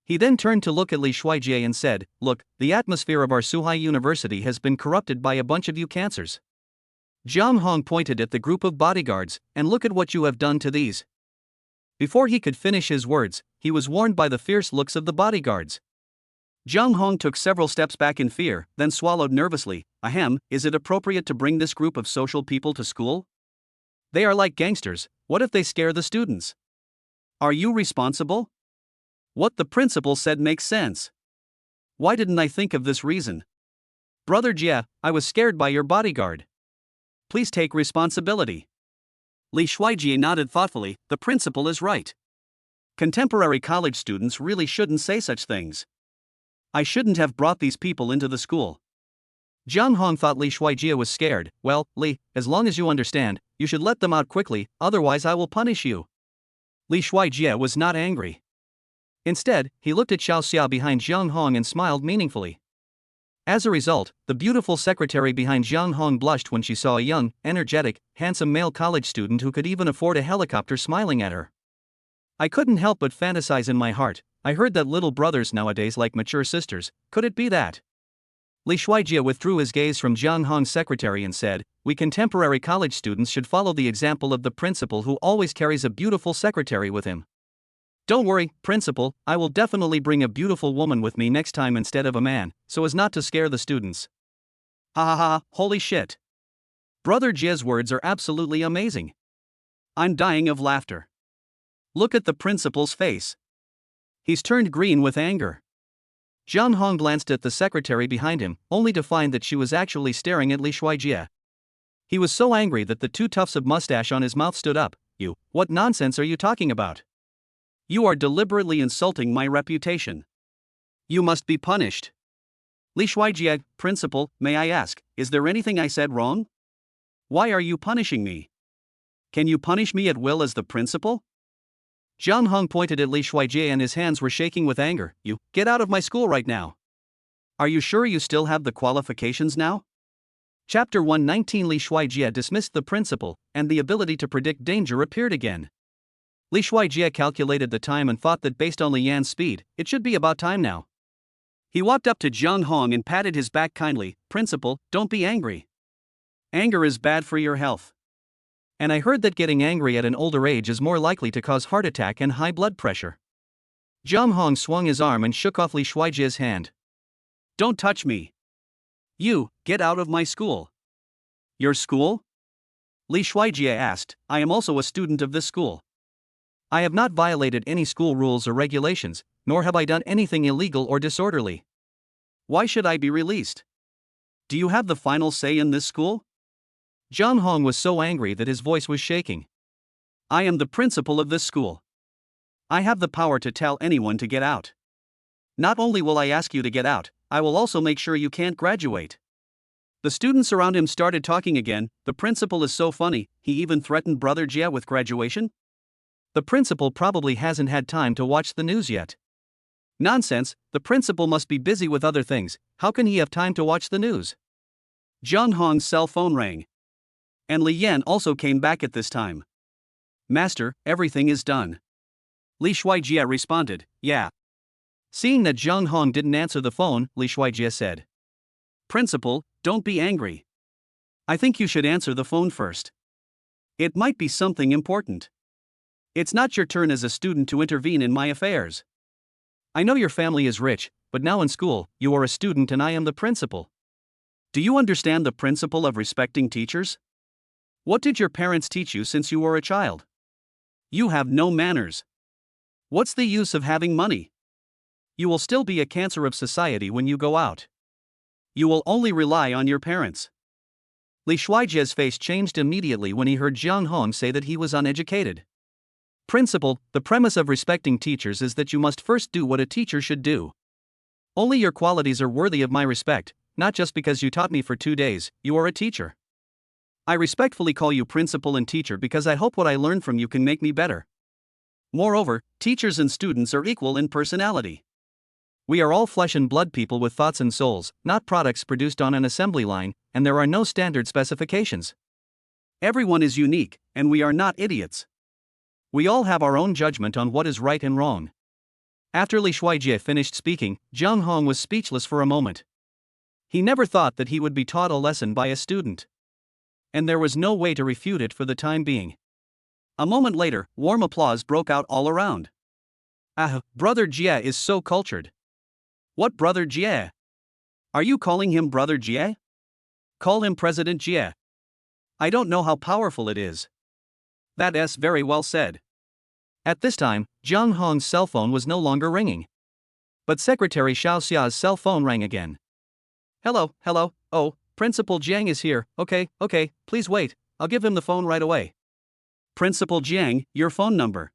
He then turned to look at Li Shuijie and said, "Look, the atmosphere of our Suhai University has been corrupted by a bunch of you cancers." Jiang Hong pointed at the group of bodyguards, "And look at what you have done to these." Before he could finish his words, he was warned by the fierce looks of the bodyguards. Jiang Hong took several steps back in fear, then swallowed nervously. "Ahem, is it appropriate to bring this group of social people to school? They are like gangsters, what if they scare the students? Are you responsible? What the principal said makes sense. Why didn't I think of this reason? Brother Jie, I was scared by your bodyguard. Please take responsibility." Li Shuijie nodded thoughtfully, "The principal is right. Contemporary college students really shouldn't say such things. I shouldn't have brought these people into the school." Jiang Hong thought Li Shuijie was scared. "Well, Li, as long as you understand, you should let them out quickly, otherwise I will punish you." Li Shuijie was not angry. Instead, he looked at Xiao Xia behind Jiang Hong and smiled meaningfully. As a result, the beautiful secretary behind Jiang Hong blushed when she saw a young, energetic, handsome male college student who could even afford a helicopter smiling at her. I couldn't help but fantasize in my heart. I heard that little brothers nowadays like mature sisters. Could it be that? Li Shuijie withdrew his gaze from Jiang Hong's secretary and said, "We contemporary college students should follow the example of the principal who always carries a beautiful secretary with him. Don't worry, principal, I will definitely bring a beautiful woman with me next time instead of a man, so as not to scare the students." Ha ha ha, holy shit. Brother Jie's words are absolutely amazing. I'm dying of laughter. Look at the principal's face. He's turned green with anger. Jiang Hong glanced at the secretary behind him, only to find that she was actually staring at Li Shuijie. He was so angry that the two tufts of mustache on his mouth stood up. "You, what nonsense are you talking about? You are deliberately insulting my reputation. You must be punished." Li Shuijie, principal, may I ask, is there anything I said wrong? Why are you punishing me? Can you punish me at will as the principal? Jiang Hong pointed at Li Shuijie and his hands were shaking with anger. "You, get out of my school right now. Are you sure you still have the qualifications now?" Chapter 119. Li Shuijie dismissed the principal, and the ability to predict danger appeared again. Li Shuijie calculated the time and thought that based on Li Yan's speed, it should be about time now. He walked up to Jiang Hong and patted his back kindly. "Principal, don't be angry. Anger is bad for your health. And I heard that getting angry at an older age is more likely to cause heart attack and high blood pressure." Jiang Hong swung his arm and shook off Li Shuijie's hand. "Don't touch me. You, get out of my school." "Your school?" Li Shuijie asked. "I am also a student of this school. I have not violated any school rules or regulations, nor have I done anything illegal or disorderly. Why should I be released? Do you have the final say in this school?" Jiang Hong was so angry that his voice was shaking. "I am the principal of this school. I have the power to tell anyone to get out. Not only will I ask you to get out, I will also make sure you can't graduate." The students around him started talking again. "The principal is so funny, he even threatened Brother Jie with graduation? The principal probably hasn't had time to watch the news yet." "Nonsense, the principal must be busy with other things, how can he have time to watch the news?" Jiang Hong's cell phone rang. And Li Yan also came back at this time. "Master, everything is done." Li Shuijie responded, "Yeah." Seeing that Jiang Hong didn't answer the phone, Li Shuijie said, "Principal, don't be angry. I think you should answer the phone first. It might be something important. It's not your turn as a student to intervene in my affairs. I know your family is rich, but now in school, you are a student and I am the principal. Do you understand the principle of respecting teachers? What did your parents teach you since you were a child? You have no manners. What's the use of having money? You will still be a cancer of society when you go out. You will only rely on your parents." Li Shuijie's face changed immediately when he heard Jiang Hong say that he was uneducated. "Principal, the premise of respecting teachers is that you must first do what a teacher should do. Only your qualities are worthy of my respect, not just because you taught me for 2 days, you are a teacher. I respectfully call you principal and teacher because I hope what I learn from you can make me better. Moreover, teachers and students are equal in personality. We are all flesh and blood people with thoughts and souls, not products produced on an assembly line, and there are no standard specifications. Everyone is unique, and we are not idiots. We all have our own judgment on what is right and wrong." After Li Shuijie finished speaking, Jiang Hong was speechless for a moment. He never thought that he would be taught a lesson by a student. And there was no way to refute it for the time being. A moment later, warm applause broke out all around. "Ah, Brother Jie is so cultured." "What Brother Jie? Are you calling him Brother Jie? Call him President Jie. I don't know how powerful it is." "That's very well said." At this time, Jiang Hong's cell phone was no longer ringing. But Secretary Xiao Xia's cell phone rang again. Hello, oh, Principal Jiang is here, okay, please wait, I'll give him the phone right away." "Principal Jiang, your phone number."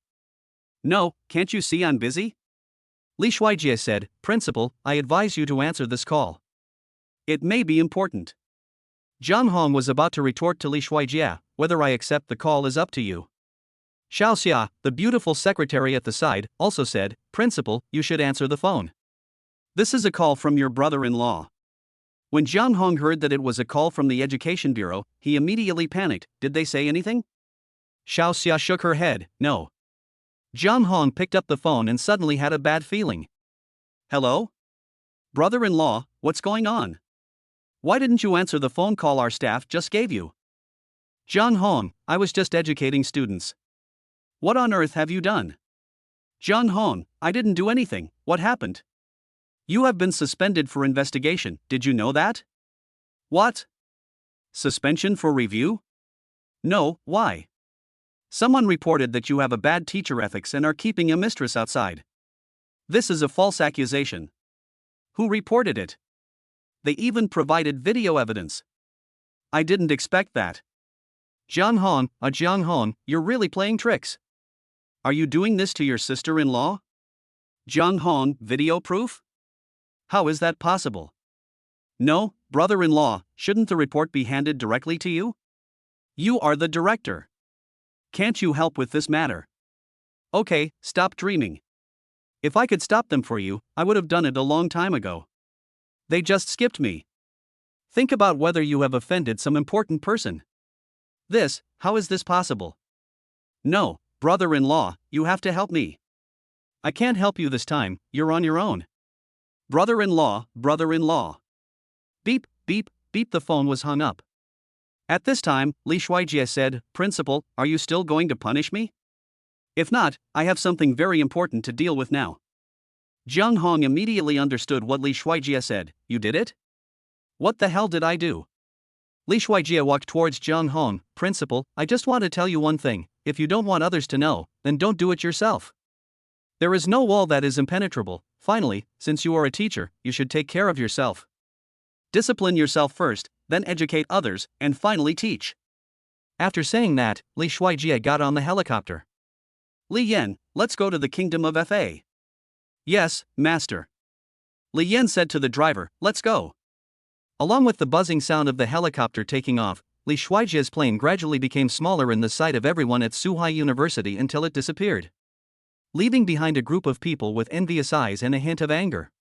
"No, can't you see I'm busy?" Li Shuijie said, "Principal, I advise you to answer this call. It may be important." Jiang Hong was about to retort to Li Shuijie, "Whether I accept the call is up to you." Xiao Xia, the beautiful secretary at the side, also said, "Principal, you should answer the phone. This is a call from your brother-in-law. When Jiang Hong heard that it was a call from the Education Bureau, he immediately panicked. Did they say anything? Xiao Xia shook her head. No. Jiang Hong picked up the phone and suddenly had a bad feeling. Hello? Brother-in-law, what's going on? Why didn't you answer the phone call our staff just gave you? Jiang Hong, I was just educating students. What on earth have you done? Jiang Hong, I didn't do anything. What happened? You have been suspended for investigation. Did you know that? What? Suspension for review? No, why? Someone reported that you have a bad teacher ethics and are keeping a mistress outside. This is a false accusation. Who reported it? They even provided video evidence. I didn't expect that. Jiang Hong, you're really playing tricks. Are you doing this to your sister-in-law? Jiang Hong, video proof? How is that possible? No, brother-in-law, shouldn't the report be handed directly to you? You are the director. Can't you help with this matter? Okay, stop dreaming. If I could stop them for you, I would have done it a long time ago. They just skipped me. Think about whether you have offended some important person. How is this possible? No, brother-in-law, you have to help me. I can't help you this time, you're on your own. Brother-in-law. Beep, beep, beep, the phone was hung up. At this time, Li Shuijie said, Principal, are you still going to punish me? If not, I have something very important to deal with now. Jiang Hong immediately understood what Li Shuijie said. You did it? What the hell did I do? Li Shuijie walked towards Jiang Hong. Principal, I just want to tell you one thing. If you don't want others to know, then don't do it yourself. There is no wall that is impenetrable. Finally, since you are a teacher, you should take care of yourself. Discipline yourself first, then educate others, and finally teach. After saying that, Li Shuijie got on the helicopter. Li Yan, let's go to the kingdom of Fa. Yes, master. Li Yan said to the driver, let's go. Along with the buzzing sound of the helicopter taking off, Li Shuijie's plane gradually became smaller in the sight of everyone at Suhai University until it disappeared, leaving behind a group of people with envious eyes and a hint of anger.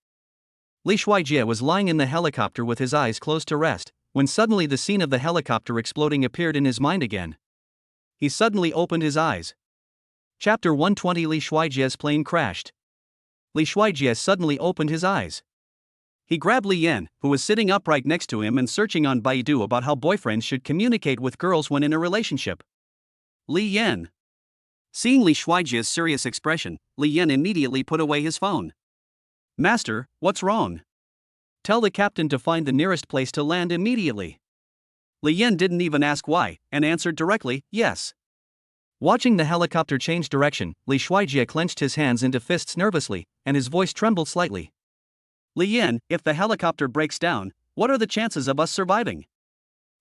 Li Shuijie was lying in the helicopter with his eyes closed to rest, when suddenly the scene of the helicopter exploding appeared in his mind again. He suddenly opened his eyes. Chapter 120. Li Shuijie's plane crashed. Li Shuijie suddenly opened his eyes. He grabbed Li Yan, who was sitting upright next to him and searching on Baidu about how boyfriends should communicate with girls when in a relationship. Li Yan. Seeing Li Shuijie's serious expression, Li Yan immediately put away his phone. Master, what's wrong? Tell the captain to find the nearest place to land immediately. Li Yan didn't even ask why, and answered directly, yes. Watching the helicopter change direction, Li Shuijie clenched his hands into fists nervously, and his voice trembled slightly. Li Yan, if the helicopter breaks down, what are the chances of us surviving?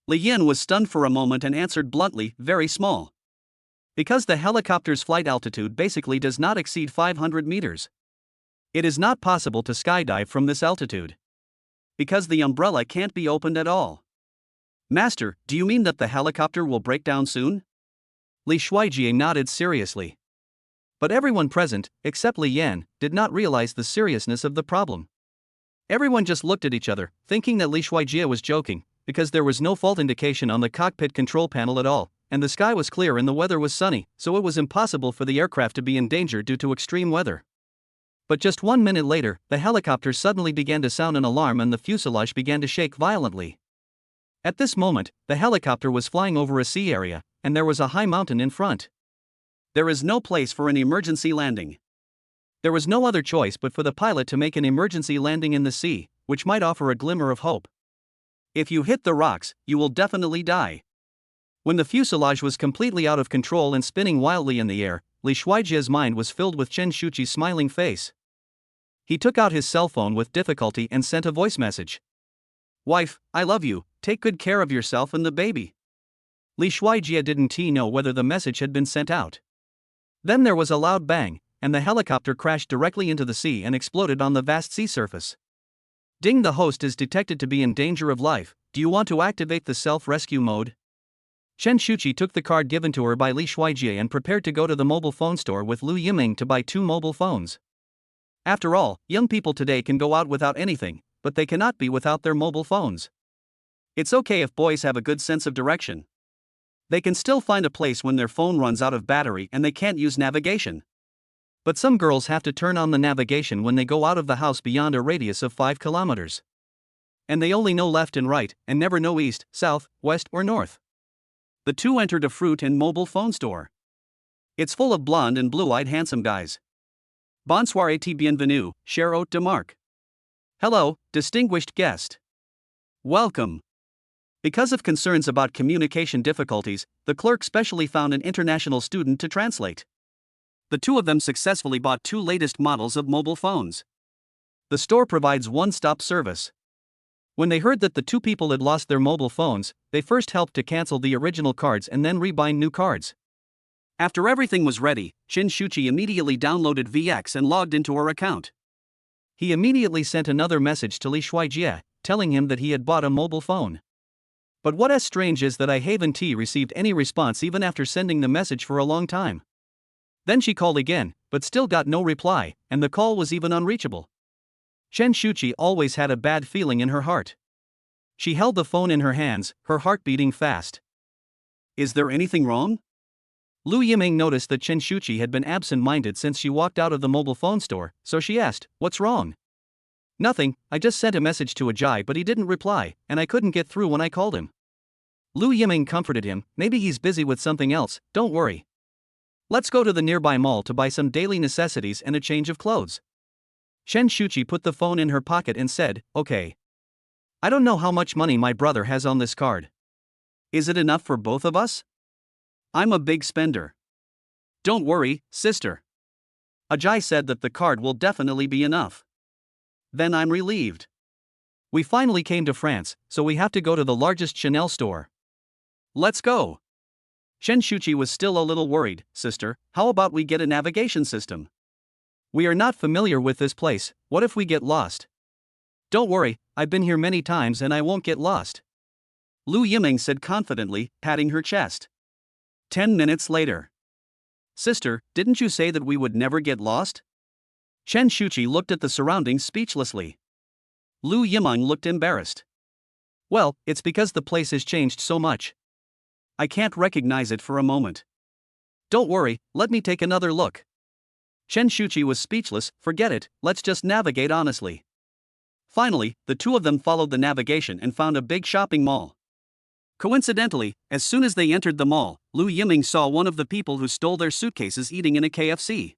Li Yan was stunned for a moment and answered bluntly, very small. Because the helicopter's flight altitude basically does not exceed 500 meters. It is not possible to skydive from this altitude. Because the umbrella can't be opened at all. Master, do you mean that the helicopter will break down soon? Li Shuijie nodded seriously. But everyone present, except Li Yan, did not realize the seriousness of the problem. Everyone just looked at each other, thinking that Li Shuijie was joking, because there was no fault indication on the cockpit control panel at all, and the sky was clear and the weather was sunny, so it was impossible for the aircraft to be in danger due to extreme weather. But just 1 minute later, the helicopter suddenly began to sound an alarm and the fuselage began to shake violently. At this moment, the helicopter was flying over a sea area, and there was a high mountain in front. There is no place for an emergency landing. There was no other choice but for the pilot to make an emergency landing in the sea, which might offer a glimmer of hope. If you hit the rocks, you will definitely die. When the fuselage was completely out of control and spinning wildly in the air, Li Shuijie's mind was filled with Chen Shuchi's smiling face. He took out his cell phone with difficulty and sent a voice message. Wife, I love you, take good care of yourself and the baby. Li Shuijie didn't know whether the message had been sent out. Then there was a loud bang, and the helicopter crashed directly into the sea and exploded on the vast sea surface. Ding, the host is detected to be in danger of life. Do you want to activate the self-rescue mode? Chen Shuchi took the card given to her by Li Shuijie and prepared to go to the mobile phone store with Lu Yiming to buy 2 mobile phones. After all, young people today can go out without anything, but they cannot be without their mobile phones. It's okay if boys have a good sense of direction. They can still find a place when their phone runs out of battery and they can't use navigation. But some girls have to turn on the navigation when they go out of the house beyond a radius of 5 kilometers. And they only know left and right, and never know east, south, west, or north. The two entered a fruit and mobile phone store. It's full of blonde and blue-eyed handsome guys. Bonsoir et bienvenue, cher hôte de marque. Hello, distinguished guest. Welcome. Because of concerns about communication difficulties, the clerk specially found an international student to translate. The two of them successfully bought 2 latest models of mobile phones. The store provides one-stop service. When they heard that the 2 people had lost their mobile phones, they first helped to cancel the original cards and then rebind new cards. After everything was ready, Shuchi immediately downloaded VX and logged into her account. He immediately sent another message to Li Shuijie, telling him that he had bought a mobile phone. But what is strange is that I haven't received any response even after sending the message for a long time. Then she called again, but still got no reply, and the call was even unreachable. Shuchi always had a bad feeling in her heart. She held the phone in her hands, her heart beating fast. Is there anything wrong? Lu Yiming noticed that Shuchi had been absent-minded since she walked out of the mobile phone store, so she asked, "What's wrong?" "Nothing, I just sent a message to Ajay but he didn't reply, and I couldn't get through when I called him." Lu Yiming comforted him, "Maybe he's busy with something else, don't worry. Let's go to the nearby mall to buy some daily necessities and a change of clothes." Shuchi put the phone in her pocket and said, "Okay. I don't know how much money my brother has on this card. Is it enough for both of us? I'm a big spender." "Don't worry, sister. Ajay said that the card will definitely be enough." "Then I'm relieved. We finally came to France, so we have to go to the largest Chanel store. Let's go." Shuchi was still a little worried. "Sister, how about we get a navigation system? We are not familiar with this place, what if we get lost?" "Don't worry, I've been here many times and I won't get lost," Lu Yiming said confidently, patting her chest. 10 minutes later. "Sister, didn't you say that we would never get lost?" Shuchi looked at the surroundings speechlessly. Lu Yiming looked embarrassed. "Well, it's because the place has changed so much. I can't recognize it for a moment." "Don't worry, let me take another look." Shuchi was speechless. "Forget it, let's just navigate honestly." Finally, the two of them followed the navigation and found a big shopping mall. Coincidentally, as soon as they entered the mall, Lu Yiming saw one of the people who stole their suitcases eating in a KFC.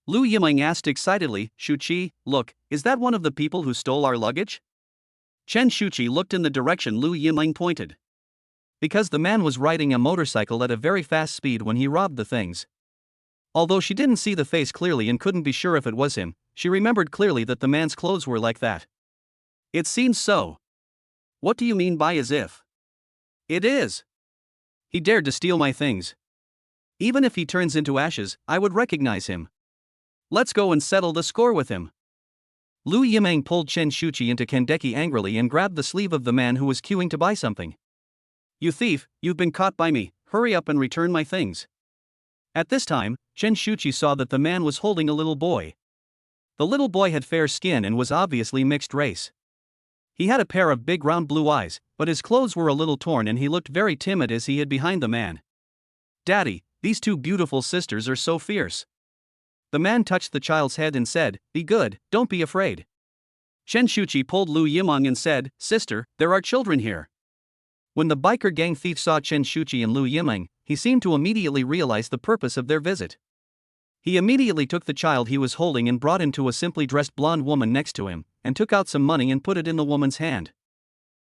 Lu Yiming asked excitedly, "Shuchi, look, is that one of the people who stole our luggage?" Shuchi looked in the direction Lu Yiming pointed. Because the man was riding a motorcycle at a very fast speed when he robbed the things. Although she didn't see the face clearly and couldn't be sure if it was him, she remembered clearly that the man's clothes were like that. "It seems so." "What do you mean by as if?" "It is. He dared to steal my things. Even if he turns into ashes, I would recognize him. Let's go and settle the score with him." Lu Yiming pulled Shuchi into Kandeki angrily and grabbed the sleeve of the man who was queuing to buy something. "You thief, you've been caught by me, hurry up and return my things." At this time, Shuchi saw that the man was holding a little boy. The little boy had fair skin and was obviously mixed race. He had a pair of big round blue eyes, but his clothes were a little torn and he looked very timid as he hid behind the man. "Daddy, these 2 beautiful sisters are so fierce." The man touched the child's head and said, "Be good, don't be afraid." Shuchi pulled Lu Yiming and said, "Sister, there are children here." When the biker gang thief saw Shuchi and Lu Yiming, he seemed to immediately realize the purpose of their visit. He immediately took the child he was holding and brought him to a simply dressed blonde woman next to him, and took out some money and put it in the woman's hand.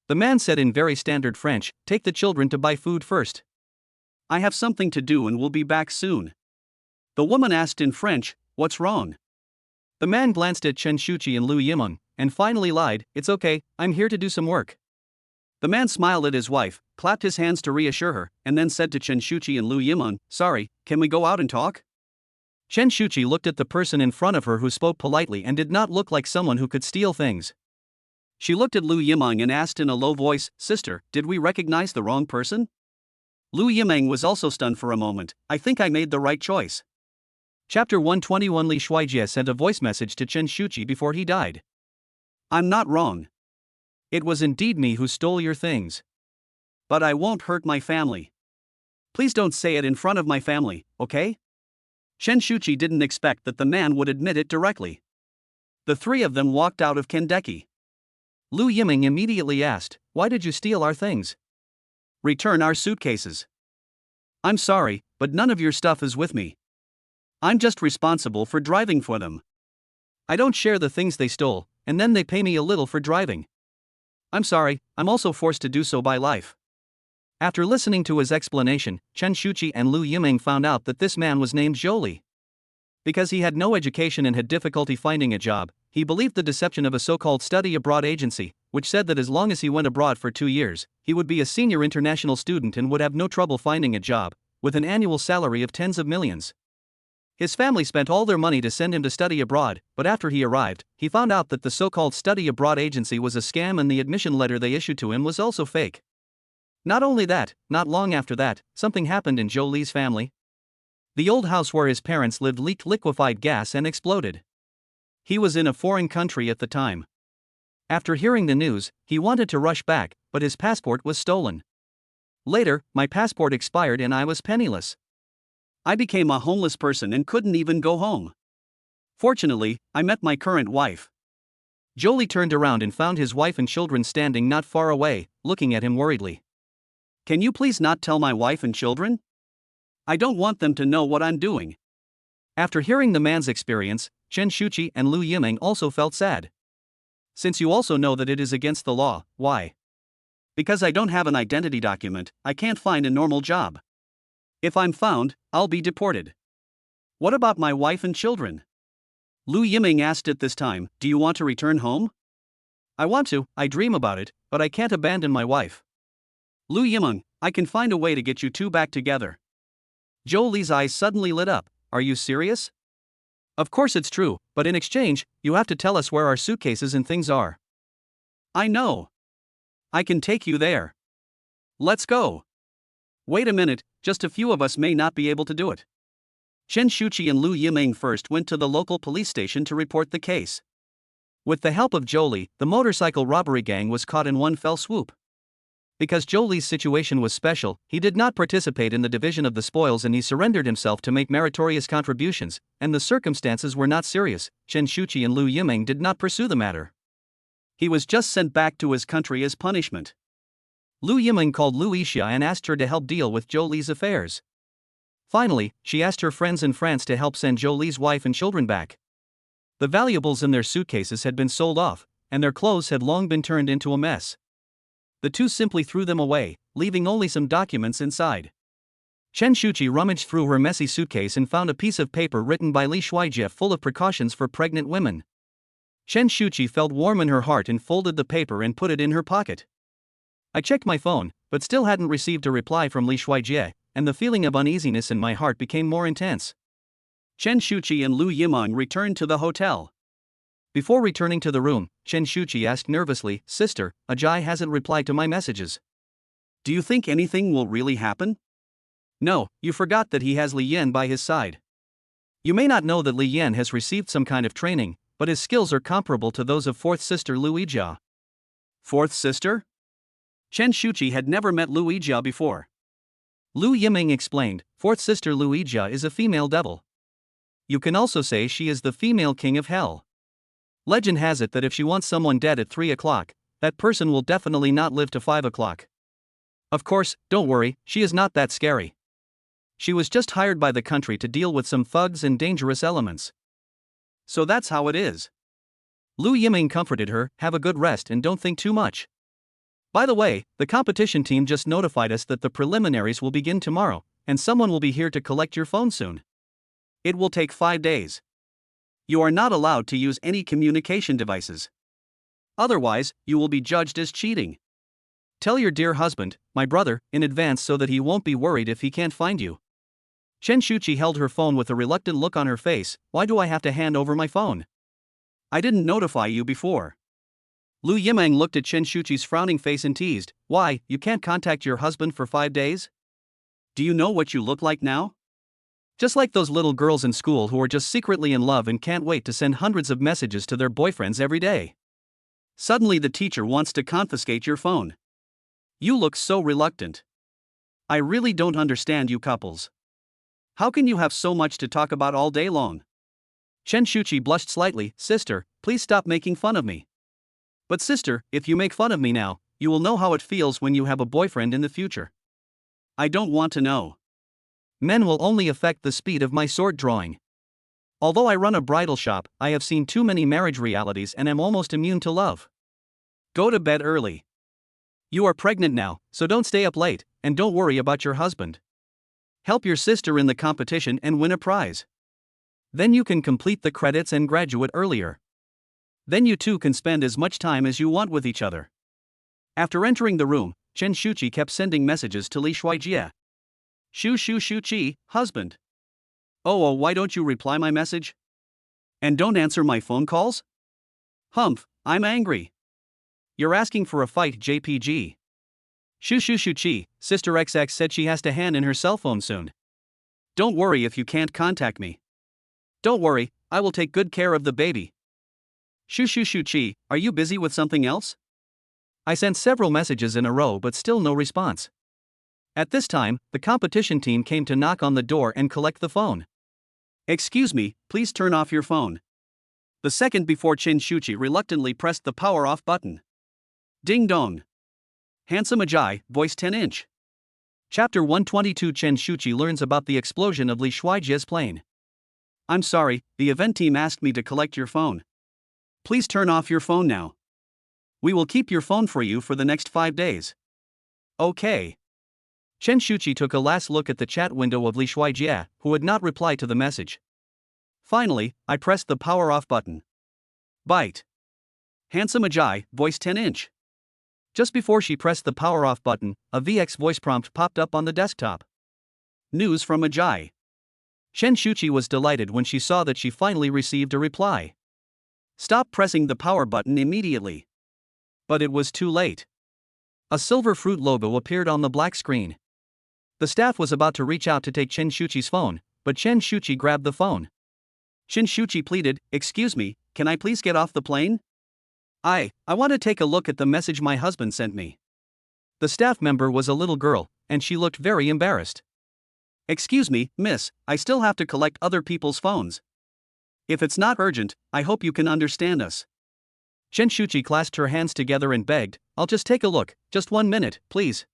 The man said in very standard French, "Take the children to buy food first. I have something to do and will be back soon." The woman asked in French, "What's wrong?" The man glanced at Shuchi and Lu Yiming, and finally lied, "It's okay, I'm here to do some work." The man smiled at his wife, clapped his hands to reassure her, and then said to Shuchi and Lu Yiming, "Sorry, can we go out and talk?" Shuchi looked at the person in front of her who spoke politely and did not look like someone who could steal things. She looked at Lu Yiming and asked in a low voice, "Sister, did we recognize the wrong person?" Lu Yiming was also stunned for a moment. "I think I made the right choice." Chapter 121. Li Shuijie sent a voice message to Shuchi before he died. I'm not wrong. It was indeed me who stole your things. But I won't hurt my family. Please don't say it in front of my family, okay? Shuchi didn't expect that the man would admit it directly. The three of them walked out of Kendeki. Lu Yiming immediately asked, "Why did you steal our things?" "Return our suitcases." "I'm sorry, but none of your stuff is with me. I'm just responsible for driving for them. I don't share the things they stole, and then they pay me a little for driving. I'm sorry, I'm also forced to do so by life." After listening to his explanation, Shuchi and Lu Yiming found out that this man was named Jolie. Because he had no education and had difficulty finding a job, he believed the deception of a so-called study abroad agency, which said that as long as he went abroad for 2 years, he would be a senior international student and would have no trouble finding a job, with an annual salary of tens of millions. His family spent all their money to send him to study abroad, but after he arrived, he found out that the so-called study abroad agency was a scam and the admission letter they issued to him was also fake. Not only that, not long after that, something happened in Jolie's family. The old house where his parents lived leaked liquefied gas and exploded. He was in a foreign country at the time. After hearing the news, he wanted to rush back, but his passport was stolen. Later, my passport expired and I was penniless. I became a homeless person and couldn't even go home. Fortunately, I met my current wife. Jolie turned around and found his wife and children standing not far away, looking at him worriedly. "Can you please not tell my wife and children? I don't want them to know what I'm doing." After hearing the man's experience, Shuchi and Lu Yiming also felt sad. "Since you also know that it is against the law, why?" "Because I don't have an identity document, I can't find a normal job. If I'm found, I'll be deported." "What about my wife and children?" Lu Yiming asked at this time, "Do you want to return home?" "I want to, I dream about it, but I can't abandon my wife." "Lu Yiming, I can find a way to get you two back together." Jolie's eyes suddenly lit up. "Are you serious?" "Of course it's true, but in exchange, you have to tell us where our suitcases and things are." "I know. I can take you there. Let's go." "Wait a minute, just a few of us may not be able to do it." Shuchi and Lu Yiming first went to the local police station to report the case. With the help of Jolie, the motorcycle robbery gang was caught in one fell swoop. Because Jolie's situation was special, he did not participate in the division of the spoils and he surrendered himself to make meritorious contributions, and the circumstances were not serious. Shuchi and Lu Yiming did not pursue the matter. He was just sent back to his country as punishment. Lu Yiming called Lu Yixia and asked her to help deal with Jolie's affairs. Finally, she asked her friends in France to help send Jolie's wife and children back. The valuables in their suitcases had been sold off, and their clothes had long been turned into a mess. The two simply threw them away, leaving only some documents inside. Shuchi rummaged through her messy suitcase and found a piece of paper written by Li Shuijie full of precautions for pregnant women. Shuchi felt warm in her heart and folded the paper and put it in her pocket. "I checked my phone, but still hadn't received a reply from Li Shuijie, and the feeling of uneasiness in my heart became more intense." Shuchi and Lu Yiming returned to the hotel. Before returning to the room, Shuchi asked nervously, "Sister, Ajay hasn't replied to my messages. Do you think anything will really happen?" "No, you forgot that he has Li Yan by his side. You may not know that Li Yan has received some kind of training, but his skills are comparable to those of fourth sister Lu Yijia." "Fourth sister?" Shuchi had never met Lu Yijia before. Lu Yiming explained, "Fourth sister Lu Yijia is a female devil. You can also say she is the female king of hell. Legend has it that if she wants someone dead at 3 o'clock, that person will definitely not live to 5 o'clock. Of course, don't worry, she is not that scary. She was just hired by the country to deal with some thugs and dangerous elements. So that's how it is." Lu Yiming comforted her, "Have a good rest and don't think too much. By the way, the competition team just notified us that the preliminaries will begin tomorrow, and someone will be here to collect your phone soon. It will take 5 days. You are not allowed to use any communication devices. Otherwise, you will be judged as cheating. Tell your dear husband, my brother, in advance so that he won't be worried if he can't find you." Shuchi held her phone with a reluctant look on her face. "Why do I have to hand over my phone? I didn't notify you before." Lu Yiming looked at Shuchi's frowning face and teased, "Why, you can't contact your husband for 5 days? Do you know what you look like now? Just like those little girls in school who are just secretly in love and can't wait to send hundreds of messages to their boyfriends every day." Suddenly the teacher wants to confiscate your phone. You look so reluctant. I really don't understand you couples. How can you have so much to talk about all day long? Shuchi blushed slightly. Sister, please stop making fun of me. But sister, if you make fun of me now, you will know how it feels when you have a boyfriend in the future. I don't want to know. Men will only affect the speed of my sword drawing. Although I run a bridal shop, I have seen too many marriage realities and am almost immune to love. Go to bed early. You are pregnant now, so don't stay up late, and don't worry about your husband. Help your sister in the competition and win a prize. Then you can complete the credits and graduate earlier. Then you two can spend as much time as you want with each other. After entering the room, Shuchi kept sending messages to Li Shuijie. Shuchi, husband. Oh, why don't you reply my message? And don't answer my phone calls? Humph, I'm angry. You're asking for a fight, JPG. Shuchi, Sister XX said she has to hand in her cell phone soon. Don't worry if you can't contact me. Don't worry, I will take good care of the baby. Shuchi, are you busy with something else? I sent several messages in a row but still no response. At this time, the competition team came to knock on the door and collect the phone. Excuse me, please turn off your phone. The second before Shuchi reluctantly pressed the power off button. Ding dong. Handsome Ajay, voice 10-inch. Chapter 122. Shuchi learns about the explosion of Li Shuijie's plane. I'm sorry, the event team asked me to collect your phone. Please turn off your phone now. We will keep your phone for you for the next 5 days. Okay. Shuchi took a last look at the chat window of Li Shuijie, who had not replied to the message. Finally, I pressed the power off button. Bite. Handsome Ajay, voice 10-inch. Just before she pressed the power off button, a VX voice prompt popped up on the desktop. News from Ajay. Shuchi was delighted when she saw that she finally received a reply. Stop pressing the power button immediately. But it was too late. A silver fruit logo appeared on the black screen. The staff was about to reach out to take Shuchi's phone, but Shuchi grabbed the phone. Shuchi pleaded, "Excuse me, can I please get off the plane? I want to take a look at the message my husband sent me." The staff member was a little girl, and she looked very embarrassed. "Excuse me, miss, I still have to collect other people's phones. If it's not urgent, I hope you can understand us." Shuchi clasped her hands together and begged, "I'll just take a look, just 1 minute, please.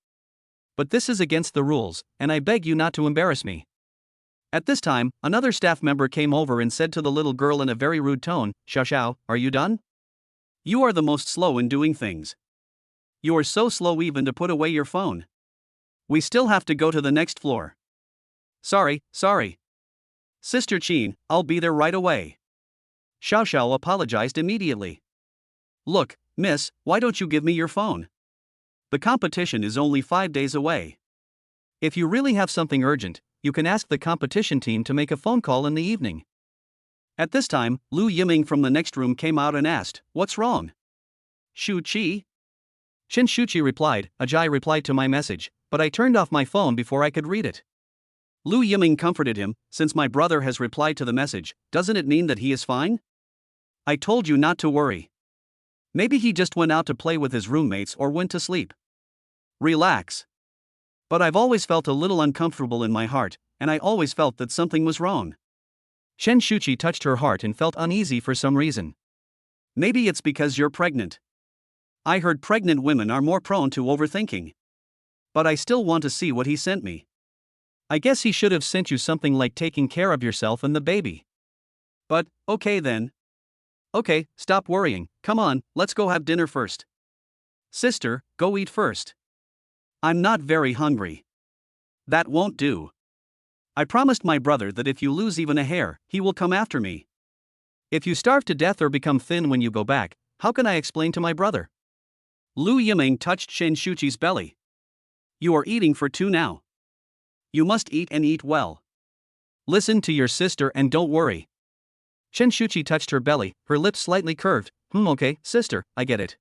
But this is against the rules, and I beg you not to embarrass me." At this time, another staff member came over and said to the little girl in a very rude tone, "Xiao, are you done? You are the most slow in doing things. You are so slow even to put away your phone. We still have to go to the next floor." Sorry. Sister Qin, I'll be there right away." Xiao apologized immediately. "Look, miss, why don't you give me your phone? The competition is only 5 days away. If you really have something urgent, you can ask the competition team to make a phone call in the evening." At this time, Lu Yiming from the next room came out and asked, "What's wrong?" Shuchi? Shuchi replied, "Ajay replied to my message, but I turned off my phone before I could read it." Lu Yiming comforted him, "Since my brother has replied to the message, doesn't it mean that he is fine? I told you not to worry. Maybe he just went out to play with his roommates or went to sleep. Relax. But I've always felt a little uncomfortable in my heart, and I always felt that something was wrong." Shuchi touched her heart and felt uneasy for some reason. "Maybe it's because you're pregnant. I heard pregnant women are more prone to overthinking. But I still want to see what he sent me. I guess he should have sent you something like taking care of yourself and the baby. But, okay then. Okay, stop worrying, come on, let's go have dinner first." "Sister, go eat first. I'm not very hungry." "That won't do. I promised my brother that if you lose even a hair, he will come after me. If you starve to death or become thin when you go back, how can I explain to my brother?" Lu Yiming touched Shuchi's belly. "You are eating for 2 now. You must eat and eat well. Listen to your sister and don't worry." Shuchi touched her belly, her lips slightly curved. Okay, sister, I get it."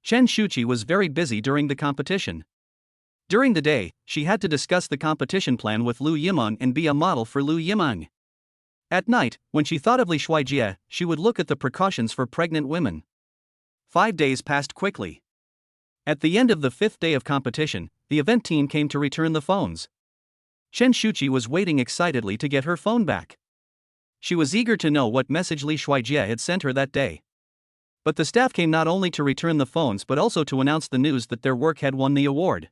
Shuchi was very busy during the competition. During the day, she had to discuss the competition plan with Lu Yimeng and be a model for Lu Yimeng. At night, when she thought of Li Shuijie, she would look at the precautions for pregnant women. 5 days passed quickly. At the end of the 5th day of competition, the event team came to return the phones. Shuchi was waiting excitedly to get her phone back. She was eager to know what message Li Shuijie had sent her that day. But the staff came not only to return the phones but also to announce the news that their work had won the award.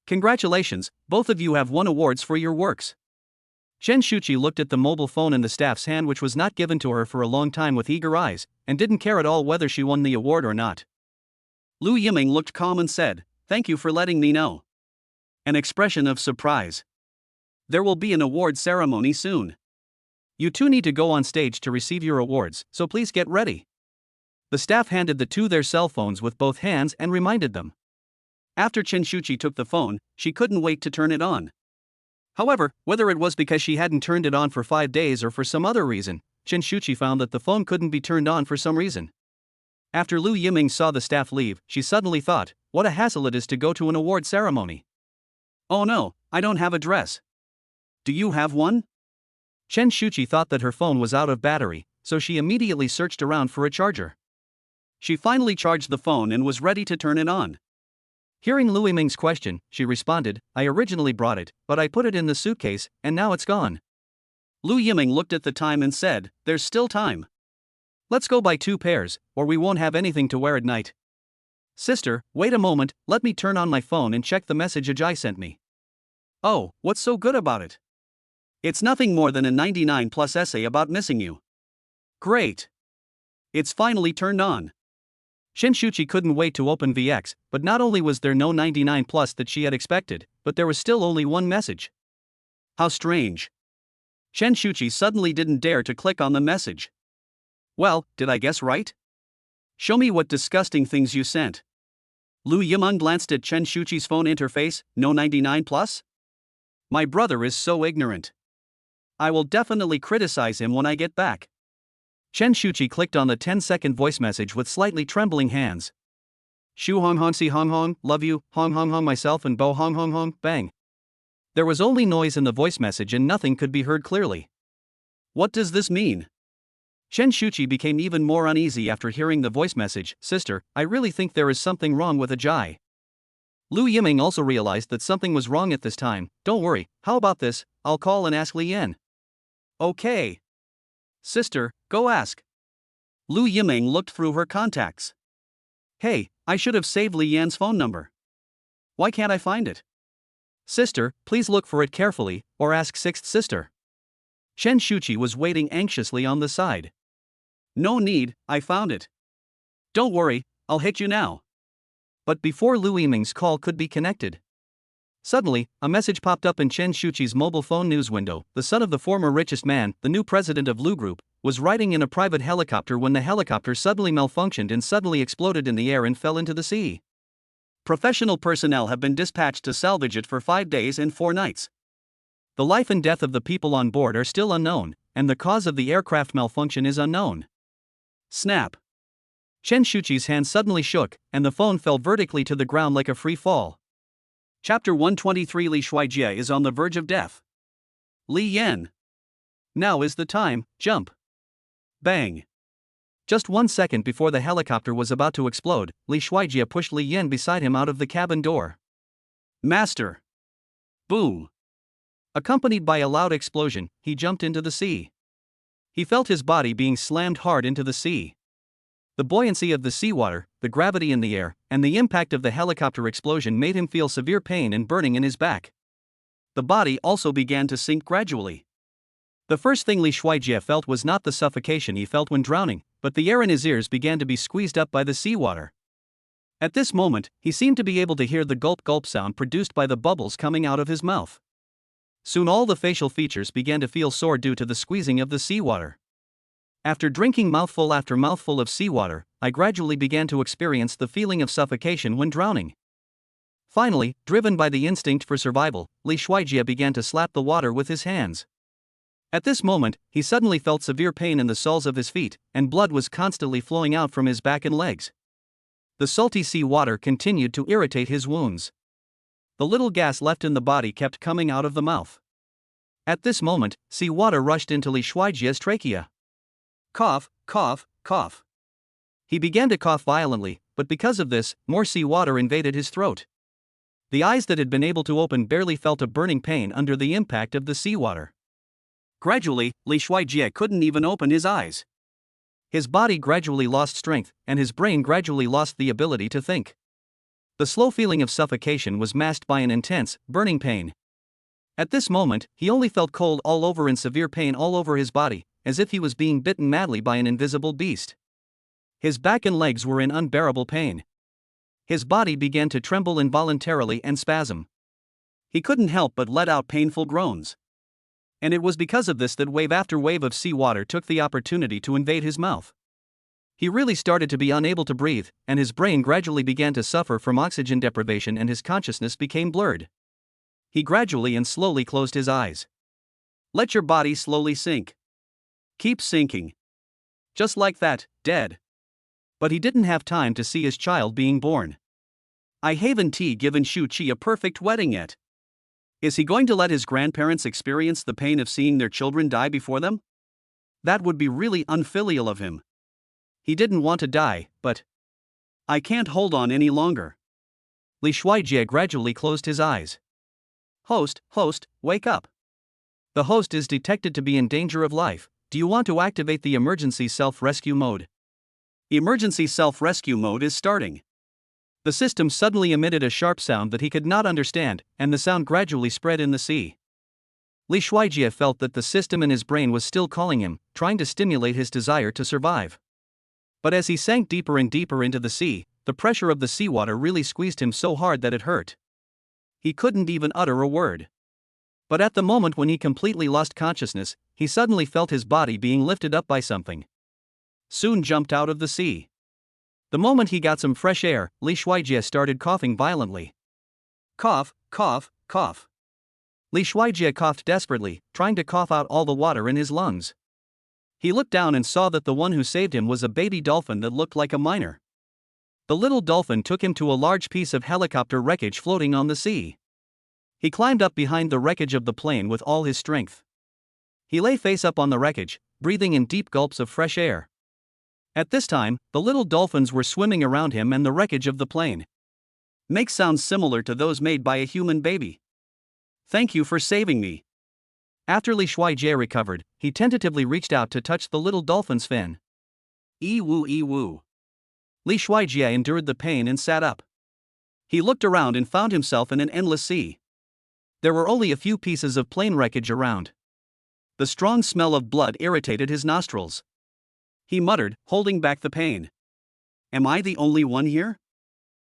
Congratulations, both of you have won awards for your works. Shuchi looked at the mobile phone in the staff's hand, which was not given to her for a long time, with eager eyes, and didn't care at all whether she won the award or not. Lu Yiming looked calm and said, "Thank you for letting me know." An expression of surprise. "There will be an award ceremony soon. You two need to go on stage to receive your awards, so please get ready." The staff handed the two their cell phones with both hands and reminded them. After Shuchi took the phone, she couldn't wait to turn it on. However, whether it was because she hadn't turned it on for 5 days or for some other reason, Shuchi found that the phone couldn't be turned on for some reason. After Lu Yiming saw the staff leave, she suddenly thought, what a hassle it is to go to an award ceremony. "Oh no, I don't have a dress. Do you have one?" Shuchi thought that her phone was out of battery, so she immediately searched around for a charger. She finally charged the phone and was ready to turn it on. Hearing Lu Yiming's question, she responded, "I originally brought it, but I put it in the suitcase, and now it's gone." Lu Yiming looked at the time and said, "There's still time. Let's go buy 2 pairs, or we won't have anything to wear at night." "Sister, wait a moment, let me turn on my phone and check the message Ajay sent me." "Oh, what's so good about it? It's nothing more than a 99+ essay about missing you." "Great. It's finally turned on." Shuchi couldn't wait to open VX, but not only was there no 99+ that she had expected, but there was still only one message. How strange. Shuchi suddenly didn't dare to click on the message. "Well, did I guess right? Show me what disgusting things you sent." Lu Yiming glanced at Shuchi's phone interface. "No 99+? My brother is so ignorant. I will definitely criticize him when I get back." Shuchi clicked on the 10-second voice message with slightly trembling hands. "Shu hong hong si hong hong, love you, hong hong hong myself and bo hong hong hong, bang." There was only noise in the voice message and nothing could be heard clearly. What does this mean? Shuchi became even more uneasy after hearing the voice message. "Sister, I really think there is something wrong with Ajay." Lu Yiming also realized that something was wrong at this time. "Don't worry, how about this, I'll call and ask Li Yan." "Okay. Sister, go ask." Lu Yiming looked through her contacts. "Hey, I should have saved Li Yan's phone number. Why can't I find it?" "Sister, please look for it carefully, or ask 6th sister." Shuchi was waiting anxiously on the side. "No need, I found it. Don't worry, I'll hit you now." But before Lu Yiming's call could be connected, suddenly, a message popped up in Shuchi's mobile phone news window. The son of the former richest man, the new president of Lu Group, was riding in a private helicopter when the helicopter suddenly malfunctioned and suddenly exploded in the air and fell into the sea. Professional personnel have been dispatched to salvage it for 5 days and 4 nights. The life and death of the people on board are still unknown, and the cause of the aircraft malfunction is unknown. Snap. Shuchi's hand suddenly shook, and the phone fell vertically to the ground like a free fall. Chapter 123. Li Shuijie is on the verge of death. Li Yan. Now is the time, jump. Bang. Just 1 second before the helicopter was about to explode, Li Shuijie pushed Li Yan beside him out of the cabin door. Master. Boom. Accompanied by a loud explosion, he jumped into the sea. He felt his body being slammed hard into the sea. The buoyancy of the seawater, the gravity in the air, and the impact of the helicopter explosion made him feel severe pain and burning in his back. The body also began to sink gradually. The first thing Li Shuijie felt was not the suffocation he felt when drowning, but the air in his ears began to be squeezed up by the seawater. At this moment, he seemed to be able to hear the gulp-gulp sound produced by the bubbles coming out of his mouth. Soon all the facial features began to feel sore due to the squeezing of the seawater. After drinking mouthful after mouthful of seawater, I gradually began to experience the feeling of suffocation when drowning. Finally, driven by the instinct for survival, Li Shuijie began to slap the water with his hands. At this moment, he suddenly felt severe pain in the soles of his feet, and blood was constantly flowing out from his back and legs. The salty sea water continued to irritate his wounds. The little gas left in the body kept coming out of the mouth. At this moment, sea water rushed into Li Shuijie's trachea. Cough, cough, cough. He began to cough violently, but because of this, more sea water invaded his throat. The eyes that had been able to open barely felt a burning pain under the impact of the seawater. Gradually, Li Shuijie couldn't even open his eyes. His body gradually lost strength, and his brain gradually lost the ability to think. The slow feeling of suffocation was masked by an intense, burning pain. At this moment, he only felt cold all over and severe pain all over his body, as if he was being bitten madly by an invisible beast. His back and legs were in unbearable pain. His body began to tremble involuntarily and spasm. He couldn't help but let out painful groans. And it was because of this that wave after wave of seawater took the opportunity to invade his mouth. He really started to be unable to breathe, and his brain gradually began to suffer from oxygen deprivation and his consciousness became blurred. He gradually and slowly closed his eyes. Let your body slowly sink. Keep sinking. Just like that, dead. But he didn't have time to see his child being born. I haven't given Shuchi a perfect wedding yet. Is he going to let his grandparents experience the pain of seeing their children die before them? That would be really unfilial of him. He didn't want to die, but I can't hold on any longer. Li Shuijie gradually closed his eyes. Host, wake up. The host is detected to be in danger of life. Do you want to activate the emergency self-rescue mode? Emergency self-rescue mode is starting. The system suddenly emitted a sharp sound that he could not understand, and the sound gradually spread in the sea. Li Shuijie felt that the system in his brain was still calling him, trying to stimulate his desire to survive. But as he sank deeper and deeper into the sea, the pressure of the seawater really squeezed him so hard that it hurt. He couldn't even utter a word. But at the moment when he completely lost consciousness, he suddenly felt his body being lifted up by something. Soon jumped out of the sea. The moment he got some fresh air, Li Shuijie started coughing violently. Cough. Li Shuijie coughed desperately, trying to cough out all the water in his lungs. He looked down and saw that the one who saved him was a baby dolphin that looked like a miner. The little dolphin took him to a large piece of helicopter wreckage floating on the sea. He climbed up behind the wreckage of the plane with all his strength. He lay face up on the wreckage, breathing in deep gulps of fresh air. At this time, the little dolphins were swimming around him and the wreckage of the plane. Makes sounds similar to those made by a human baby. Thank you for saving me. After Li Shuijie recovered, he tentatively reached out to touch the little dolphin's fin. Ee-woo. Li Shuijie endured the pain and sat up. He looked around and found himself in an endless sea. There were only a few pieces of plane wreckage around. The strong smell of blood irritated his nostrils. He muttered, holding back the pain. Am I the only one here?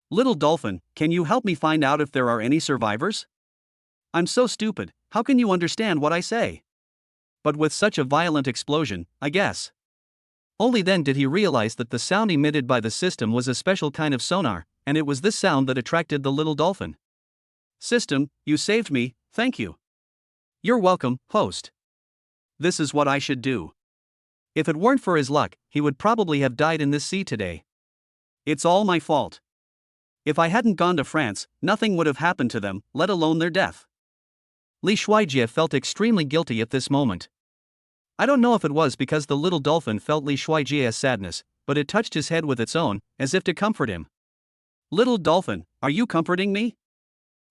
Little dolphin, can you help me find out if there are any survivors? I'm so stupid, how can you understand what I say? But with such a violent explosion, I guess. Only then did he realize that the sound emitted by the system was a special kind of sonar, and it was this sound that attracted the little dolphin. System, you saved me, thank you. You're welcome, host. This is what I should do. If it weren't for his luck, he would probably have died in this sea today. It's all my fault. If I hadn't gone to France, nothing would have happened to them, let alone their death. Li Shuijie felt extremely guilty at this moment. I don't know if it was because the little dolphin felt Li Shuijie's sadness, but it touched his head with its own, as if to comfort him. Little dolphin, are you comforting me?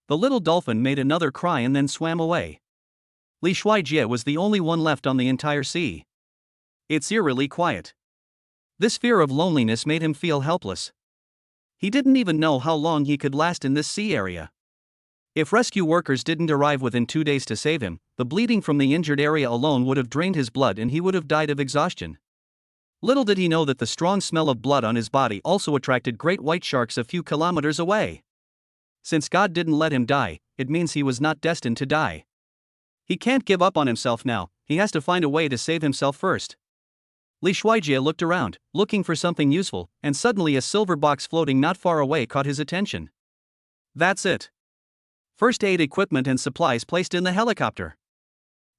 The little dolphin made another cry and then swam away. Li Shuijie was the only one left on the entire sea. It's eerily quiet. This fear of loneliness made him feel helpless. He didn't even know how long he could last in this sea area. If rescue workers didn't arrive within 2 days to save him, the bleeding from the injured area alone would have drained his blood and he would have died of exhaustion. Little did he know that the strong smell of blood on his body also attracted great white sharks a few kilometers away. Since God didn't let him die, it means he was not destined to die. He can't give up on himself now, he has to find a way to save himself first. Li Shuijie looked around, looking for something useful, and suddenly a silver box floating not far away caught his attention. That's it. First aid equipment and supplies placed in the helicopter.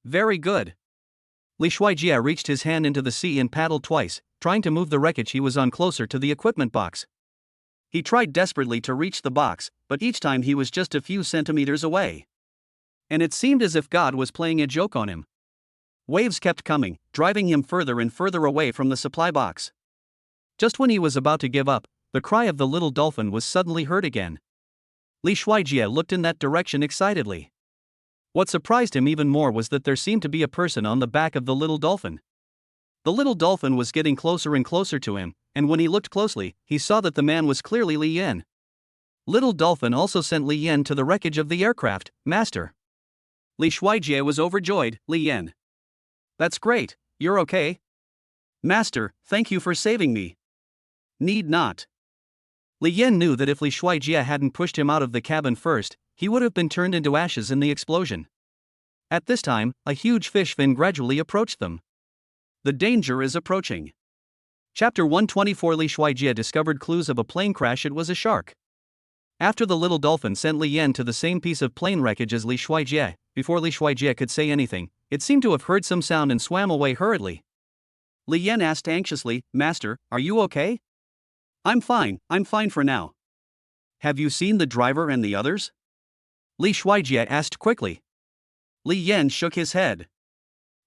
Very good. Li Shuijie reached his hand into the sea and paddled twice, trying to move the wreckage he was on closer to the equipment box. He tried desperately to reach the box, but each time he was just a few centimeters away. And it seemed as if God was playing a joke on him. Waves kept coming, driving him further and further away from the supply box. Just when he was about to give up, the cry of the little dolphin was suddenly heard again. Li Shuijie looked in that direction excitedly. What surprised him even more was that there seemed to be a person on the back of the little dolphin. The little dolphin was getting closer and closer to him, and when he looked closely, he saw that the man was clearly Li Yan. Little dolphin also sent Li Yan to the wreckage of the aircraft, Master. Li Shuijie was overjoyed. Li Yan. That's great, you're okay? Master, thank you for saving me. Need not. Li Yan knew that if Li Shuijie hadn't pushed him out of the cabin first, he would have been turned into ashes in the explosion. At this time, a huge fish fin gradually approached them. The danger is approaching. Chapter 124. Li Shuijie discovered clues of a plane crash. It was a shark. After the little dolphin sent Li Yan to the same piece of plane wreckage as Li Shuijie, before Li Shuijie could say anything, it seemed to have heard some sound and swam away hurriedly. Li Yan asked anxiously, Master, are you okay? I'm fine for now. Have you seen the driver and the others? Li Shuijie asked quickly. Li Yan shook his head.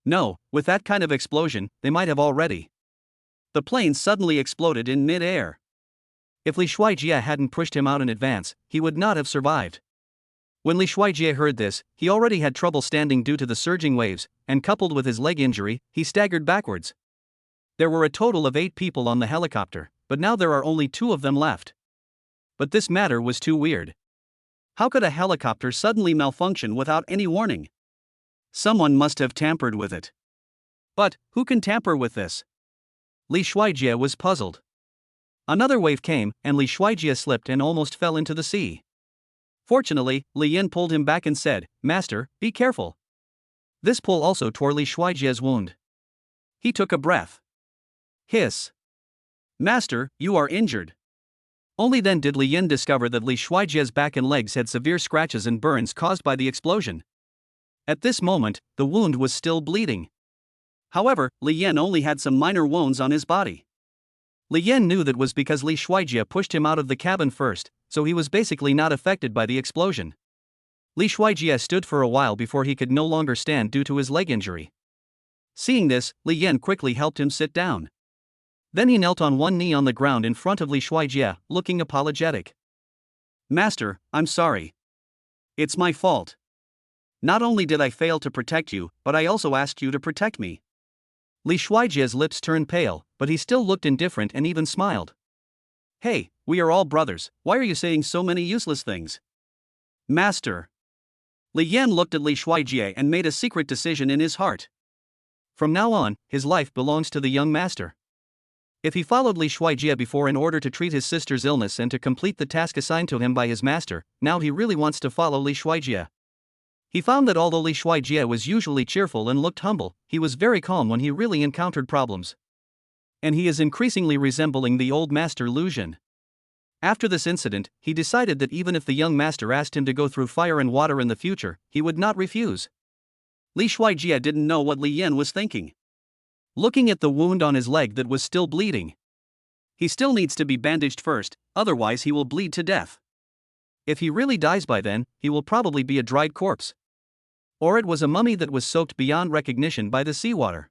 No, with that kind of explosion, they might have already. The plane suddenly exploded in mid-air. If Li Shuijie hadn't pushed him out in advance, he would not have survived. When Li Shuijie heard this, he already had trouble standing due to the surging waves, and coupled with his leg injury, he staggered backwards. There were a total of 8 people on the helicopter, but now there are only 2 of them left. But this matter was too weird. How could a helicopter suddenly malfunction without any warning? Someone must have tampered with it. But, who can tamper with this? Li Shuijie was puzzled. Another wave came, and Li Shuijie slipped and almost fell into the sea. Fortunately, Li Yan pulled him back and said, Master, be careful. This pull also tore Li Shuijie's wound. He took a breath. Hiss. Master, you are injured. Only then did Li Yan discover that Li Shuijie's back and legs had severe scratches and burns caused by the explosion. At this moment, the wound was still bleeding. However, Li Yan only had some minor wounds on his body. Li Yan knew that was because Li Shuijie pushed him out of the cabin first, so he was basically not affected by the explosion. Li Shuijie stood for a while before he could no longer stand due to his leg injury. Seeing this, Li Yan quickly helped him sit down. Then he knelt on one knee on the ground in front of Li Shuijie, looking apologetic. Master, I'm sorry. It's my fault. Not only did I fail to protect you, but I also asked you to protect me. Li Shuijie's lips turned pale, but he still looked indifferent and even smiled. Hey, we are all brothers, why are you saying so many useless things? Master. Li Yan looked at Li Shuijie and made a secret decision in his heart. From now on, his life belongs to the young master. If he followed Li Shuijie before in order to treat his sister's illness and to complete the task assigned to him by his master, now he really wants to follow Li Shuijie. He found that although Li Shuijie was usually cheerful and looked humble, he was very calm when he really encountered problems. And he is increasingly resembling the old master Lu Zhen. After this incident, he decided that even if the young master asked him to go through fire and water in the future, he would not refuse. Li Shuijie didn't know what Li Yan was thinking. Looking at the wound on his leg that was still bleeding. He still needs to be bandaged first, otherwise he will bleed to death. If he really dies by then, he will probably be a dried corpse. Or it was a mummy that was soaked beyond recognition by the seawater.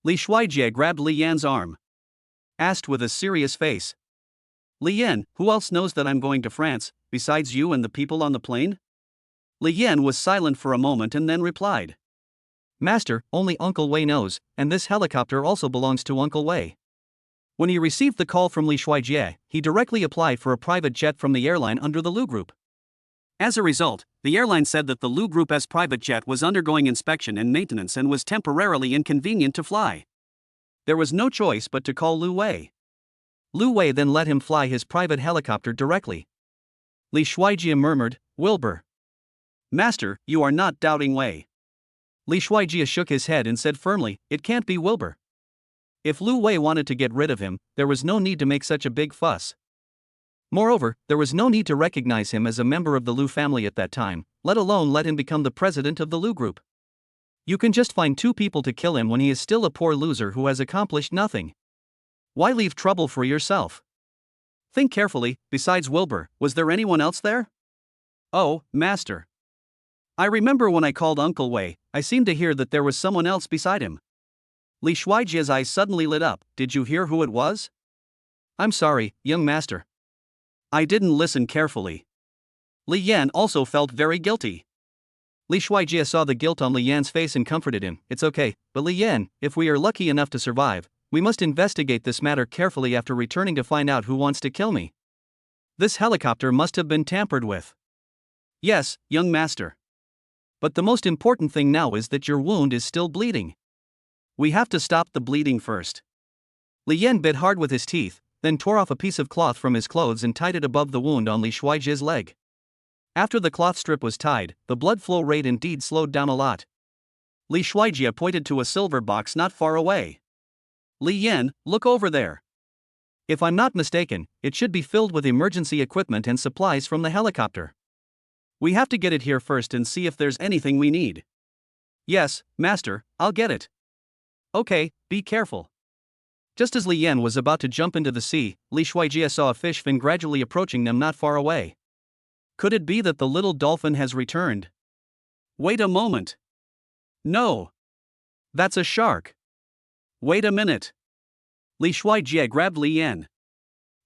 Li Shuijie grabbed Li Yan's arm. Asked with a serious face. Li Yan, who else knows that I'm going to France, besides you and the people on the plane? Li Yan was silent for a moment and then replied. Master, only Uncle Wei knows, and this helicopter also belongs to Uncle Wei. When he received the call from Li Shuijie, he directly applied for a private jet from the airline under the Lu Group. As a result, the airline said that the Lu Group's private jet was undergoing inspection and maintenance and was temporarily inconvenient to fly. There was no choice but to call Lu Wei. Lu Wei then let him fly his private helicopter directly. Li Shuijie murmured, Wilbur. Master, you are not doubting Wei. Li Shuijie shook his head and said firmly, it can't be Wilbur. If Lu Wei wanted to get rid of him, there was no need to make such a big fuss. Moreover, there was no need to recognize him as a member of the Lu family at that time, let alone let him become the president of the Lu Group. You can just find 2 people to kill him when he is still a poor loser who has accomplished nothing. Why leave trouble for yourself? Think carefully, besides Wilbur, was there anyone else there? Oh, Master. I remember when I called Uncle Wei, I seemed to hear that there was someone else beside him. Li Shuijie's eyes suddenly lit up, did you hear who it was? I'm sorry, young master. I didn't listen carefully. Li Yan also felt very guilty. Li Shuijie saw the guilt on Li Yan's face and comforted him. It's okay, but Li Yan, if we are lucky enough to survive, we must investigate this matter carefully after returning to find out who wants to kill me. This helicopter must have been tampered with. Yes, young master. But the most important thing now is that your wound is still bleeding. We have to stop the bleeding first. Li Yan bit hard with his teeth, then tore off a piece of cloth from his clothes and tied it above the wound on Li Shuijie's leg. After the cloth strip was tied, the blood flow rate indeed slowed down a lot. Li Shuijie pointed to a silver box not far away. Li Yan, look over there. If I'm not mistaken, it should be filled with emergency equipment and supplies from the helicopter. We have to get it here first and see if there's anything we need. Yes, master, I'll get it. Okay, be careful. Just as Li Yan was about to jump into the sea, Li Shuijie saw a fish fin gradually approaching them not far away. Could it be that the little dolphin has returned? Wait a moment. No. That's a shark. Wait a minute. Li Shuijie grabbed Li Yan.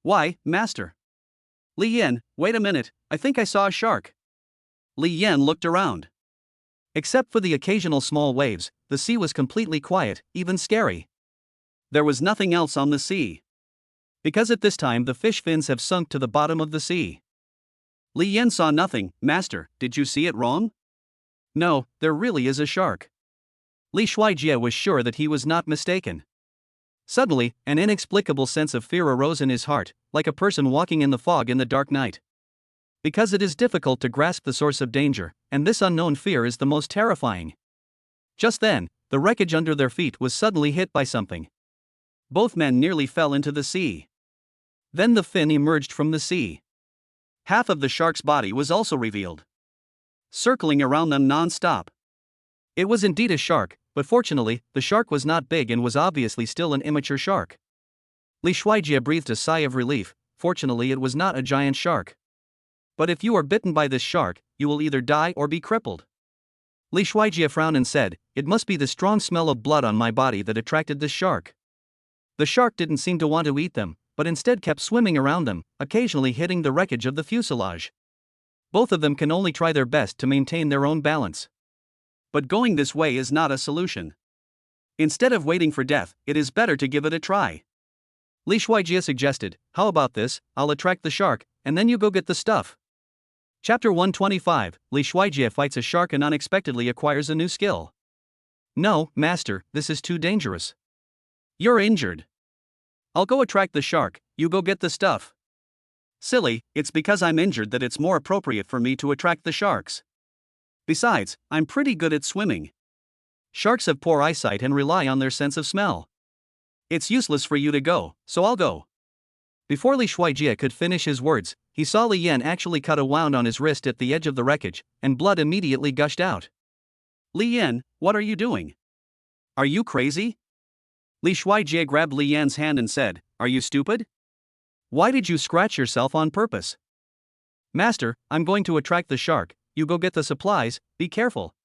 Why, master? Li Yan, wait a minute, I think I saw a shark. Li Yan looked around. Except for the occasional small waves, the sea was completely quiet, even scary. There was nothing else on the sea. Because at this time the fish fins have sunk to the bottom of the sea. Li Yan saw nothing. Master, did you see it wrong? No, there really is a shark. Li Shuijie was sure that he was not mistaken. Suddenly, an inexplicable sense of fear arose in his heart, like a person walking in the fog in the dark night. Because it is difficult to grasp the source of danger, and this unknown fear is the most terrifying. Just then, the wreckage under their feet was suddenly hit by something. Both men nearly fell into the sea. Then the fin emerged from the sea. Half of the shark's body was also revealed, circling around them non-stop. It was indeed a shark, but fortunately, the shark was not big and was obviously still an immature shark. Li Shuijie breathed a sigh of relief. Fortunately, it was not a giant shark. But if you are bitten by this shark, you will either die or be crippled. Li Shuijie frowned and said, it must be the strong smell of blood on my body that attracted this shark. The shark didn't seem to want to eat them, but instead kept swimming around them, occasionally hitting the wreckage of the fuselage. Both of them can only try their best to maintain their own balance. But going this way is not a solution. Instead of waiting for death, it is better to give it a try. Li Shuijie suggested, how about this, I'll attract the shark, and then you go get the stuff. Chapter 125, Li Shuijie fights a shark and unexpectedly acquires a new skill. No, master, this is too dangerous. You're injured. I'll go attract the shark, you go get the stuff. Silly, it's because I'm injured that it's more appropriate for me to attract the sharks. Besides, I'm pretty good at swimming. Sharks have poor eyesight and rely on their sense of smell. It's useless for you to go, so I'll go. Before Li Shuijie could finish his words, he saw Li Yan actually cut a wound on his wrist at the edge of the wreckage, and blood immediately gushed out. Li Yan, what are you doing? Are you crazy? Li Shuijie grabbed Li Yan's hand and said, are you stupid? Why did you scratch yourself on purpose? Master, I'm going to attract the shark, you go get the supplies, be careful.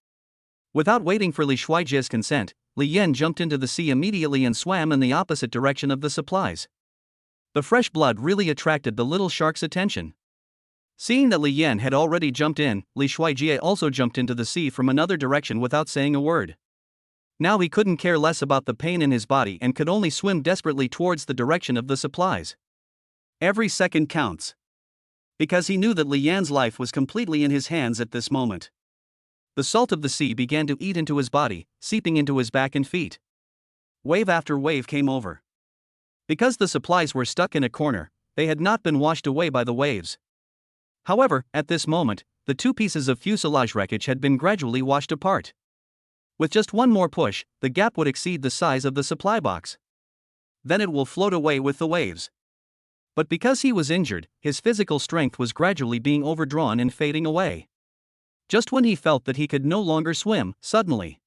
Without waiting for Li Shuijie's consent, Li Yan jumped into the sea immediately and swam in the opposite direction of the supplies. The fresh blood really attracted the little shark's attention. Seeing that Li Yan had already jumped in, Li Shuijie also jumped into the sea from another direction without saying a word. Now he couldn't care less about the pain in his body and could only swim desperately towards the direction of the supplies. Every second counts. Because he knew that Li Yan's life was completely in his hands at this moment. The salt of the sea began to eat into his body, seeping into his back and feet. Wave after wave came over. Because the supplies were stuck in a corner, they had not been washed away by the waves. However, at this moment, the two pieces of fuselage wreckage had been gradually washed apart. With just one more push, the gap would exceed the size of the supply box. Then it will float away with the waves. But because he was injured, his physical strength was gradually being overdrawn and fading away. Just when he felt that he could no longer swim, suddenly.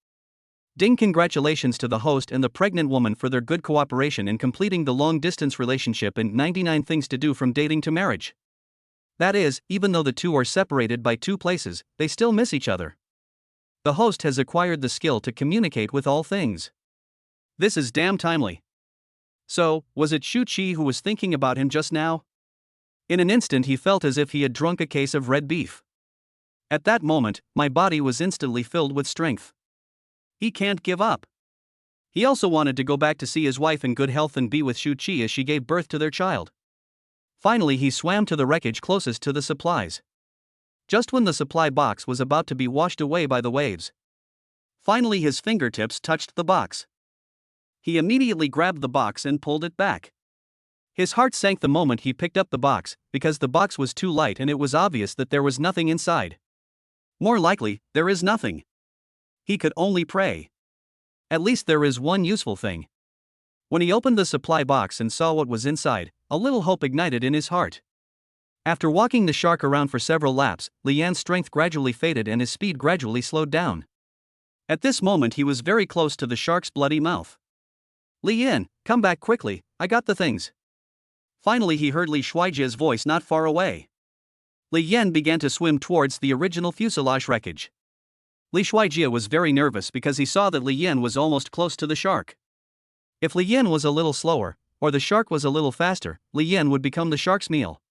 Ding! Congratulations to the host and the pregnant woman for their good cooperation in completing the long-distance relationship and 99 things to do from dating to marriage. That is, even though the two are separated by 2 places, they still miss each other. The host has acquired the skill to communicate with all things. This is damn timely. So, was it Shuchi who was thinking about him just now? In an instant he felt as if he had drunk a case of red beef. At that moment, my body was instantly filled with strength. He can't give up. He also wanted to go back to see his wife in good health and be with Shuchi as she gave birth to their child. Finally he swam to the wreckage closest to the supplies. Just when the supply box was about to be washed away by the waves. Finally his fingertips touched the box. He immediately grabbed the box and pulled it back. His heart sank the moment he picked up the box, because the box was too light and it was obvious that there was nothing inside. More likely, there is nothing. He could only pray. At least there is one useful thing. When he opened the supply box and saw what was inside, a little hope ignited in his heart. After walking the shark around for several laps, Lian's strength gradually faded and his speed gradually slowed down. At this moment he was very close to the shark's bloody mouth. "Lian, come back quickly, I got the things." Finally he heard Li Shuaijia's voice not far away. Lian began to swim towards the original fuselage wreckage. Li Shuaijia was very nervous because he saw that Lian was almost close to the shark. If Lian was a little slower, or the shark was a little faster, Lian would become the shark's meal.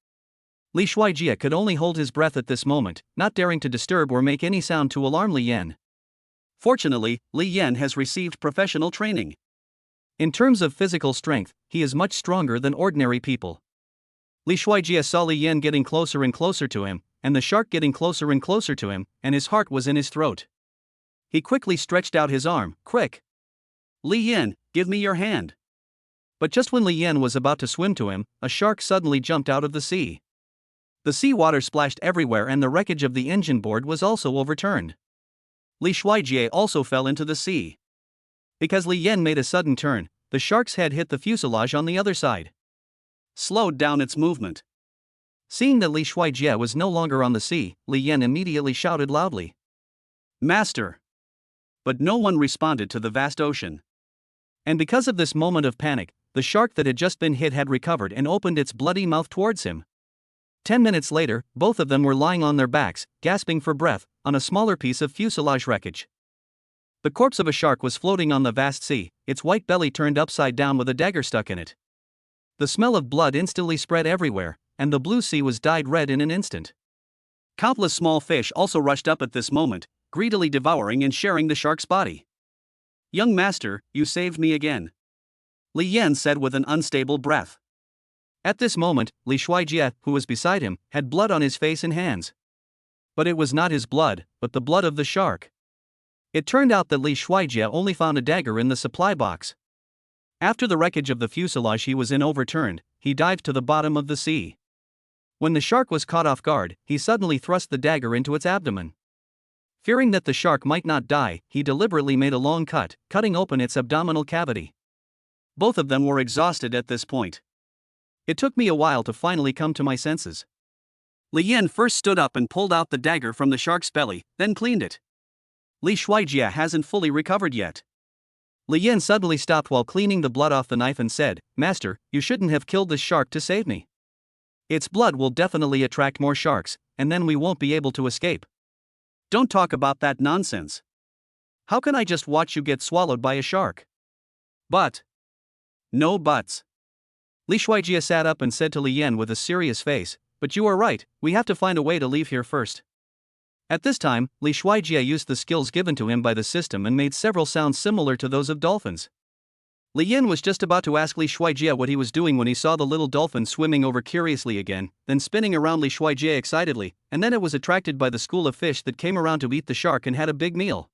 Li Shuaijia could only hold his breath at this moment, not daring to disturb or make any sound to alarm Lian. Fortunately, Lian has received professional training. In terms of physical strength, he is much stronger than ordinary people. Li Shuaijia saw Lian getting closer and closer to him, and the shark getting closer and closer to him, and his heart was in his throat. He quickly stretched out his arm. "Quick! Lian, give me your hand." But just when Lian was about to swim to him, a shark suddenly jumped out of the sea. The seawater splashed everywhere and the wreckage of the engine board was also overturned. Li Shuaijie also fell into the sea. Because Lian made a sudden turn, the shark's head hit the fuselage on the other side. Slowed down its movement. Seeing that Li Shuaijie was no longer on the sea, Lian immediately shouted loudly, "Master!" But no one responded to the vast ocean. And because of this moment of panic, the shark that had just been hit had recovered and opened its bloody mouth towards him. 10 minutes later, both of them were lying on their backs, gasping for breath, on a smaller piece of fuselage wreckage. The corpse of a shark was floating on the vast sea, its white belly turned upside down with a dagger stuck in it. The smell of blood instantly spread everywhere, and the blue sea was dyed red in an instant. Countless small fish also rushed up at this moment, greedily devouring and sharing the shark's body. "Young master, you saved me again," Lian said with an unstable breath. At this moment, Li Shuaijie, who was beside him, had blood on his face and hands. But it was not his blood, but the blood of the shark. It turned out that Li Shuaijie only found a dagger in the supply box. After the wreckage of the fuselage he was in overturned, he dived to the bottom of the sea. When the shark was caught off guard, he suddenly thrust the dagger into its abdomen. Fearing that the shark might not die, he deliberately made a long cut, cutting open its abdominal cavity. Both of them were exhausted at this point. It took me a while to finally come to my senses. Lian first stood up and pulled out the dagger from the shark's belly, then cleaned it. Li Shuaijie hasn't fully recovered yet. Lian suddenly stopped while cleaning the blood off the knife and said, "Master, you shouldn't have killed this shark to save me. Its blood will definitely attract more sharks, and then we won't be able to escape." "Don't talk about that nonsense. How can I just watch you get swallowed by a shark?" "But." "No buts." Li Shuaijie sat up and said to Lian with a serious face, "But you are right, we have to find a way to leave here first." At this time, Li Shuaijie used the skills given to him by the system and made several sounds similar to those of dolphins. Lian was just about to ask Li Shuaijie what he was doing when he saw the little dolphin swimming over curiously again, then spinning around Li Shuaijie excitedly, and then it was attracted by the school of fish that came around to eat the shark and had a big meal.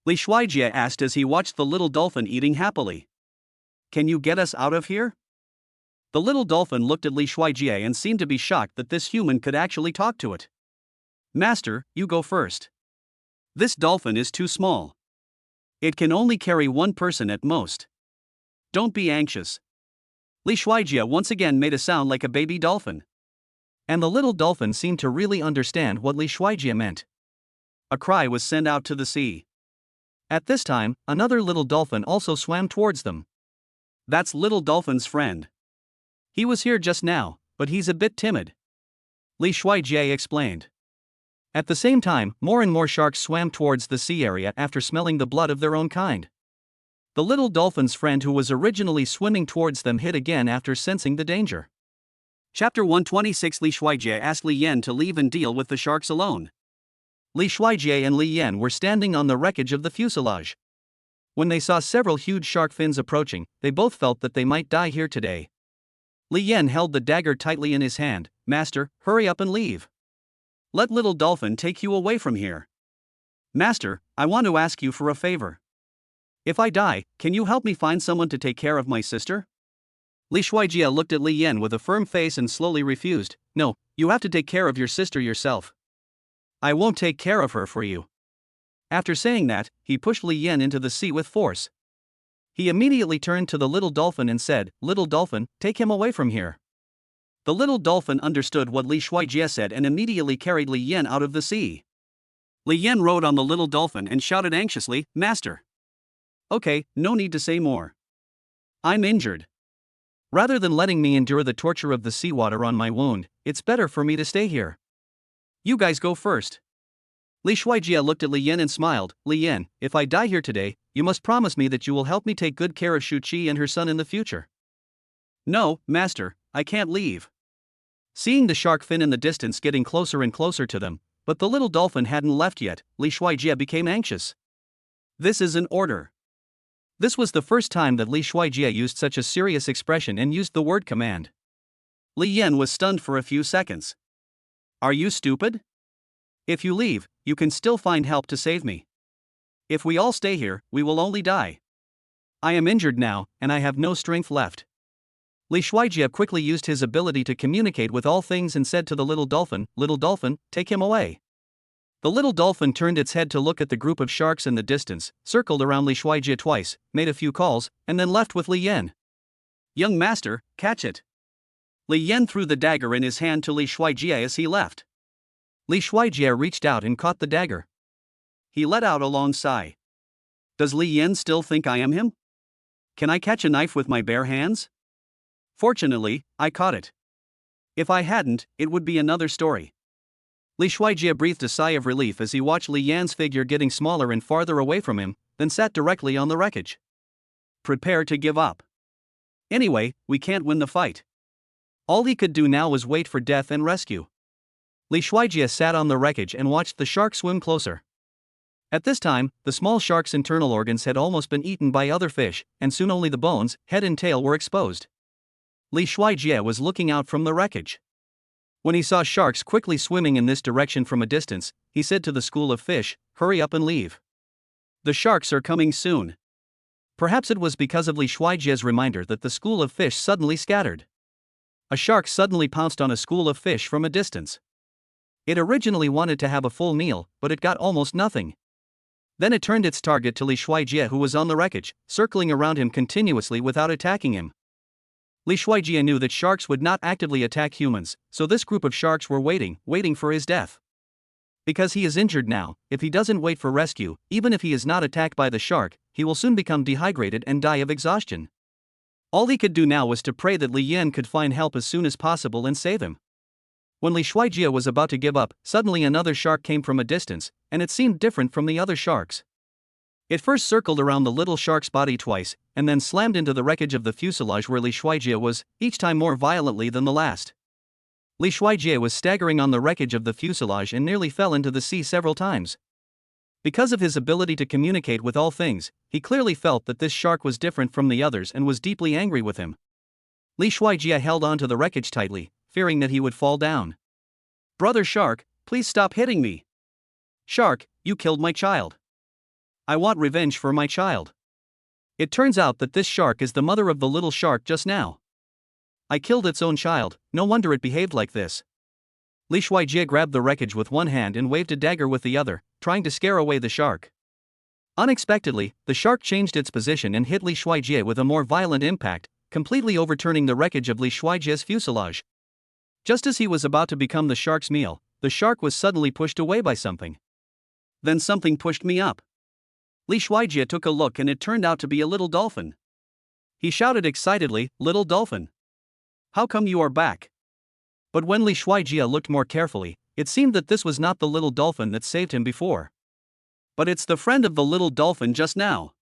Li Shuaijie asked as he watched the little dolphin eating happily, "Can you get us out of here?" The little dolphin looked at Li Shuaijie and seemed to be shocked that this human could actually talk to it. "Master, you go first. This dolphin is too small. It can only carry one person at most. Don't be anxious." Li Shuaijie once again made a sound like a baby dolphin. And the little dolphin seemed to really understand what Li Shuaijie meant. A cry was sent out to the sea. At this time, another little dolphin also swam towards them. "That's little dolphin's friend. He was here just now, but he's a bit timid," Li Shuaijie explained. At the same time, more and more sharks swam towards the sea area after smelling the blood of their own kind. The little dolphin's friend who was originally swimming towards them hid again after sensing the danger. Chapter 126. Li Shuijie asked Li Yan to leave and deal with the sharks alone. Li Shuijie and Li Yan were standing on the wreckage of the fuselage. When they saw several huge shark fins approaching, they both felt that they might die here today. Li Yan held the dagger tightly in his hand. Master, hurry up and leave. Let little dolphin take you away from here. Master, I want to ask you for a favor. If I die, can you help me find someone to take care of my sister? Li Shuijie looked at Li Yan with a firm face and slowly refused. No, you have to take care of your sister yourself. I won't take care of her for you. After saying that, he pushed Li Yan into the sea with force. He immediately turned to the little dolphin and said, Little dolphin, take him away from here. The little dolphin understood what Li Shuijie said and immediately carried Li Yan out of the sea. Li Yan rode on the little dolphin and shouted anxiously, Master. Okay, no need to say more. I'm injured. Rather than letting me endure the torture of the seawater on my wound, it's better for me to stay here. You guys go first. Li Shuijie looked at Li Yan and smiled. Li Yan, if I die here today, you must promise me that you will help me take good care of Shuchi and her son in the future. No, Master, I can't leave. Seeing the shark fin in the distance getting closer and closer to them, but the little dolphin hadn't left yet, Li Shuijie became anxious. This is an order. This was the first time that Li Shuijie used such a serious expression and used the word command. Li Yan was stunned for a few seconds. Are you stupid? If you leave, you can still find help to save me. If we all stay here, we will only die. I am injured now, and I have no strength left. Li Shuijie quickly used his ability to communicate with all things and said to the little dolphin, take him away. The little dolphin turned its head to look at the group of sharks in the distance, circled around Li Shuijie twice, made a few calls, and then left with Li Yan. Young master, catch it. Li Yan threw the dagger in his hand to Li Shuijie as he left. Li Shuijie reached out and caught the dagger. He let out a long sigh. Does Li Yan still think I am him? Can I catch a knife with my bare hands? Fortunately, I caught it. If I hadn't, it would be another story. Li Shuijie breathed a sigh of relief as he watched Li Yan's figure getting smaller and farther away from him, then sat directly on the wreckage. Prepare to give up. Anyway, we can't win the fight. All he could do now was wait for death and rescue. Li Shuijie sat on the wreckage and watched the shark swim closer. At this time, the small shark's internal organs had almost been eaten by other fish, and soon only the bones, head and tail were exposed. Li Shuijie was looking out from the wreckage. When he saw sharks quickly swimming in this direction from a distance, he said to the school of fish, hurry up and leave. The sharks are coming soon. Perhaps it was because of Li Shuijie's reminder that the school of fish suddenly scattered. A shark suddenly pounced on a school of fish from a distance. It originally wanted to have a full meal, but it got almost nothing. Then it turned its target to Li Shuijie, who was on the wreckage, circling around him continuously without attacking him. Li Shuijie knew that sharks would not actively attack humans, so this group of sharks were waiting for his death. Because he is injured now, if he doesn't wait for rescue, even if he is not attacked by the shark, he will soon become dehydrated and die of exhaustion. All he could do now was to pray that Li Yan could find help as soon as possible and save him. When Li Shuijie was about to give up, suddenly another shark came from a distance, and it seemed different from the other sharks. It first circled around the little shark's body twice, and then slammed into the wreckage of the fuselage where Li Shuijie was, each time more violently than the last. Li Shuijie was staggering on the wreckage of the fuselage and nearly fell into the sea several times. Because of his ability to communicate with all things, he clearly felt that this shark was different from the others and was deeply angry with him. Li Shuijie held on to the wreckage tightly, fearing that he would fall down. Brother Shark, please stop hitting me. Shark, you killed my child. I want revenge for my child. It turns out that this shark is the mother of the little shark just now. I killed its own child, no wonder it behaved like this. Li Shuijie grabbed the wreckage with one hand and waved a dagger with the other, trying to scare away the shark. Unexpectedly, the shark changed its position and hit Li Shuijie with a more violent impact, completely overturning the wreckage of Li Shuijie's fuselage. Just as he was about to become the shark's meal, the shark was suddenly pushed away by something. Then something pushed me up. Li Shuijie took a look and it turned out to be a little dolphin. He shouted excitedly, "Little dolphin! How come you are back?" But when Li Shuijie looked more carefully, it seemed that this was not the little dolphin that saved him before. But it's the friend of the little dolphin just now.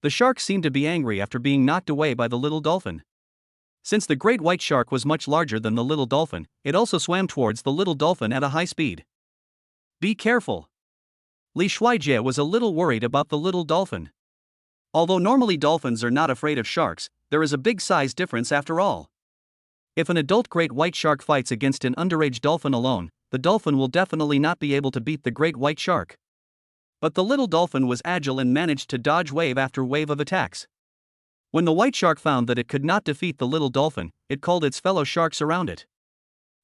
The shark seemed to be angry after being knocked away by the little dolphin. Since the great white shark was much larger than the little dolphin, it also swam towards the little dolphin at a high speed. Be careful. Li Shuijie was a little worried about the little dolphin. Although normally dolphins are not afraid of sharks, there is a big size difference after all. If an adult great white shark fights against an underage dolphin alone, the dolphin will definitely not be able to beat the great white shark. But the little dolphin was agile and managed to dodge wave after wave of attacks. When the white shark found that it could not defeat the little dolphin, it called its fellow sharks around it.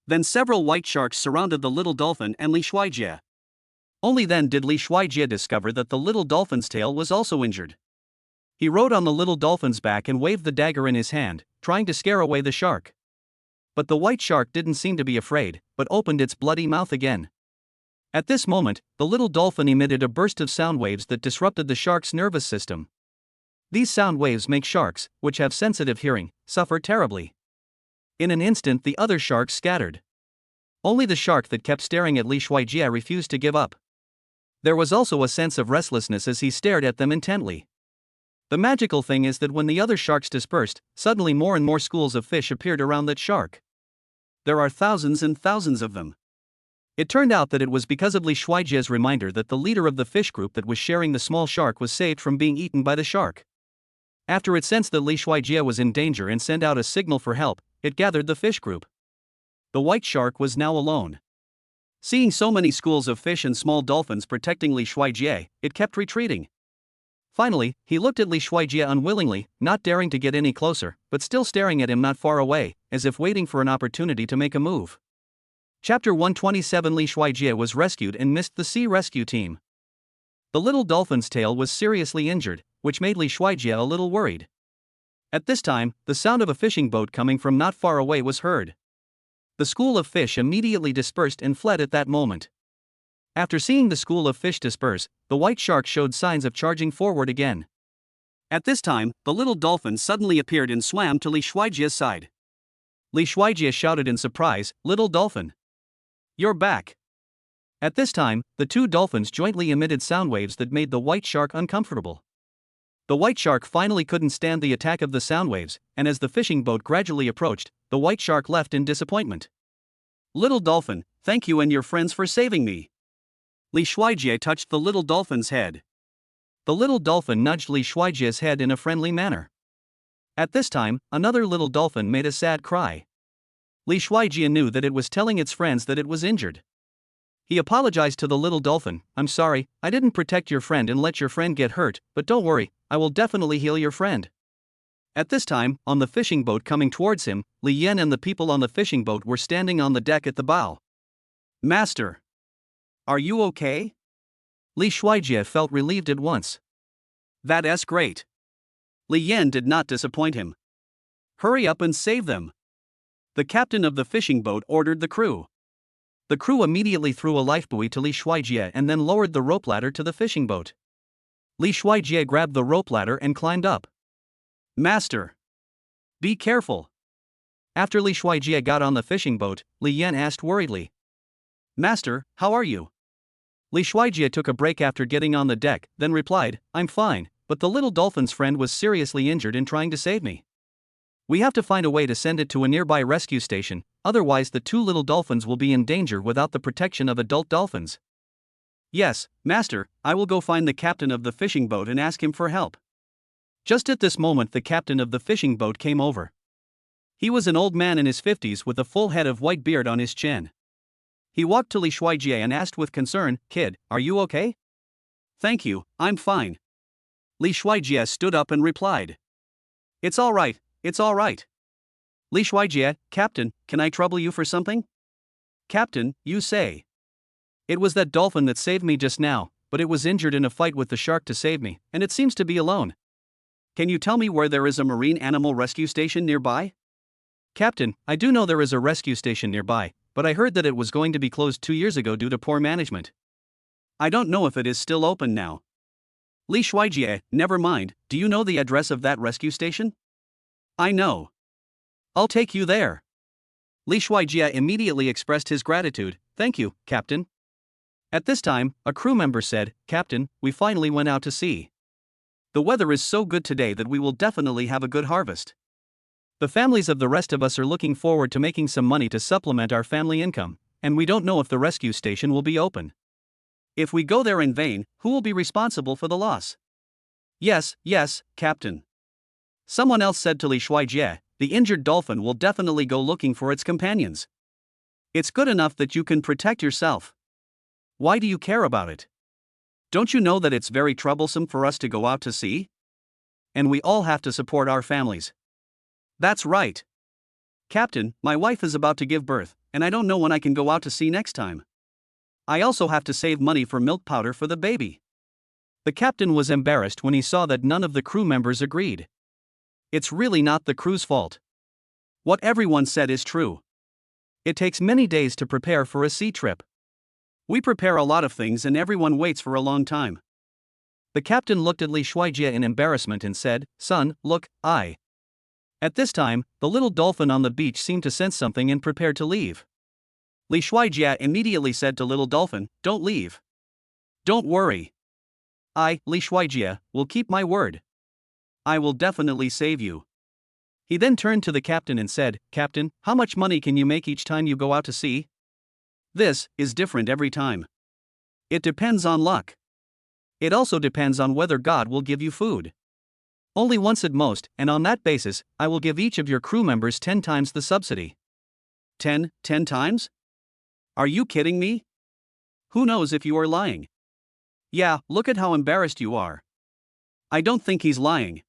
Then several white sharks surrounded the little dolphin and Li Shuijie. Only then did Li Shuijie discover that the little dolphin's tail was also injured. He rode on the little dolphin's back and waved the dagger in his hand, trying to scare away the shark. But the white shark didn't seem to be afraid, but opened its bloody mouth again. At this moment, the little dolphin emitted a burst of sound waves that disrupted the shark's nervous system. These sound waves make sharks, which have sensitive hearing, suffer terribly. In an instant, the other sharks scattered. Only the shark that kept staring at Li Shuijie refused to give up. There was also a sense of restlessness as he stared at them intently. The magical thing is that when the other sharks dispersed, suddenly more and more schools of fish appeared around that shark. There are thousands and thousands of them. It turned out that it was because of Li Shuijie's reminder that the leader of the fish group that was sharing the small shark was saved from being eaten by the shark. After it sensed that Li Shuijie was in danger and sent out a signal for help, it gathered the fish group. The white shark was now alone. Seeing so many schools of fish and small dolphins protecting Li Shuijie, it kept retreating. Finally, he looked at Li Shuijie unwillingly, not daring to get any closer, but still staring at him not far away, as if waiting for an opportunity to make a move. Chapter 127 Li Shuijie was rescued and missed the sea rescue team. The little dolphin's tail was seriously injured, which made Li Shuijie a little worried. At this time, the sound of a fishing boat coming from not far away was heard. The school of fish immediately dispersed and fled at that moment. After seeing the school of fish disperse, the white shark showed signs of charging forward again. At this time, the little dolphin suddenly appeared and swam to Li Shuijie's side. Li Shuijie shouted in surprise, "Little dolphin! You're back!" At this time, the two dolphins jointly emitted sound waves that made the white shark uncomfortable. The white shark finally couldn't stand the attack of the sound waves, and as the fishing boat gradually approached, the white shark left in disappointment. "Little dolphin, thank you and your friends for saving me." Li Shuijie touched the little dolphin's head. The little dolphin nudged Li Shuijie's head in a friendly manner. At this time, another little dolphin made a sad cry. Li Shuijie knew that it was telling its friends that it was injured. He apologized to the little dolphin, "I'm sorry, I didn't protect your friend and let your friend get hurt, but don't worry, I will definitely heal your friend." At this time, on the fishing boat coming towards him, Li Yan and the people on the fishing boat were standing on the deck at the bow. "Master, are you okay?" Li Shuijie felt relieved at once. "That's great." Li Yan did not disappoint him. "Hurry up and save them." The captain of the fishing boat ordered the crew. The crew immediately threw a lifebuoy to Li Shuijie and then lowered the rope ladder to the fishing boat. Li Shuijie grabbed the rope ladder and climbed up. "Master, be careful." After Li Shuijie got on the fishing boat, Li Yan asked worriedly, "Master, how are you?" Li Shuijie took a break after getting on the deck, then replied, "I'm fine, but the little dolphin's friend was seriously injured in trying to save me. We have to find a way to send it to a nearby rescue station, otherwise the two little dolphins will be in danger without the protection of adult dolphins." "Yes, master, I will go find the captain of the fishing boat and ask him for help." Just at this moment the captain of the fishing boat came over. He was an old man in his 50s with a full head of white beard on his chin. He walked to Li Shuijie and asked with concern, "Kid, are you okay?" "Thank you, I'm fine." Li Shuijie stood up and replied, "It's all right, it's all right." Li Shuijie, "Captain, can I trouble you for something?" "Captain, you say." "It was that dolphin that saved me just now, but it was injured in a fight with the shark to save me, and it seems to be alone. Can you tell me where there is a marine animal rescue station nearby?" "Captain, I do know there is a rescue station nearby, but I heard that it was going to be closed 2 years ago due to poor management. I don't know if it is still open now." Li Shuijie, "Never mind, do you know the address of that rescue station?" "I know. I'll take you there." Li Shuijie immediately expressed his gratitude, "Thank you, Captain." At this time, a crew member said, "Captain, we finally went out to sea." The weather is so good today that we will definitely have a good harvest. The families of the rest of us are looking forward to making some money to supplement our family income, and we don't know if the rescue station will be open. If we go there in vain, who will be responsible for the loss? Yes, Captain. Someone else said to Li Shuijie, the injured dolphin will definitely go looking for its companions. It's good enough that you can protect yourself. Why do you care about it? Don't you know that it's very troublesome for us to go out to sea? And we all have to support our families. That's right. Captain, my wife is about to give birth, and I don't know when I can go out to sea next time. I also have to save money for milk powder for the baby. The captain was embarrassed when he saw that none of the crew members agreed. It's really not the crew's fault. What everyone said is true. It takes many days to prepare for a sea trip. We prepare a lot of things and everyone waits for a long time. The captain looked at Li Shuijie in embarrassment and said, Son, look, I. At this time, the little dolphin on the beach seemed to sense something and prepared to leave. Li Shuijie immediately said to little dolphin, Don't leave. Don't worry. I, Li Shuijie, will keep my word. I will definitely save you. He then turned to the captain and said, Captain, how much money can you make each time you go out to sea? This is different every time. It depends on luck. It also depends on whether God will give you food. Only once at most, and on that basis, I will give each of your crew members 10 times the subsidy. 10 times? Are you kidding me? Who knows if you are lying? Yeah, look at how embarrassed you are. I don't think he's lying.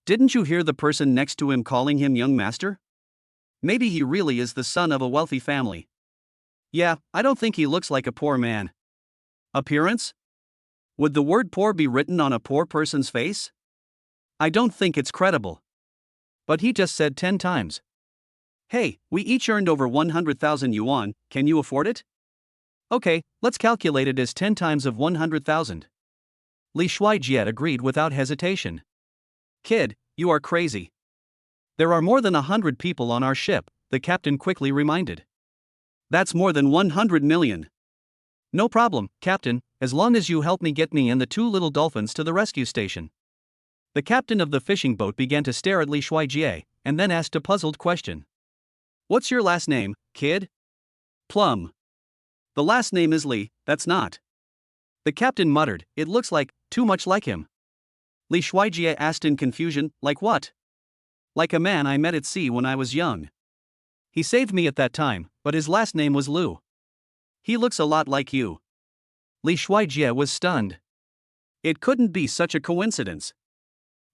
Didn't you hear the person next to him calling him young master? Maybe he really is the son of a wealthy family. Yeah, I don't think he looks like a poor man. Appearance? Would the word poor be written on a poor person's face? I don't think it's credible. But he just said 10 times. Hey, we each earned over 100,000 yuan, can you afford it? Okay, let's calculate it as 10 times of 100,000. Li Shuijie agreed without hesitation. Kid, you are crazy. There are more than 100 people on our ship, the captain quickly reminded. That's more than 100 million. No problem, Captain, as long as you help me get me and the 2 little dolphins to the rescue station. The captain of the fishing boat began to stare at Li Shuijie, and then asked a puzzled question. What's your last name, kid? Plum. The last name is Li, that's not. The captain muttered, it looks like, too much like him. Li Shuijie asked in confusion, like what? Like a man I met at sea when I was young. He saved me at that time, but his last name was Lu. He looks a lot like you. Li Shuijie was stunned. It couldn't be such a coincidence.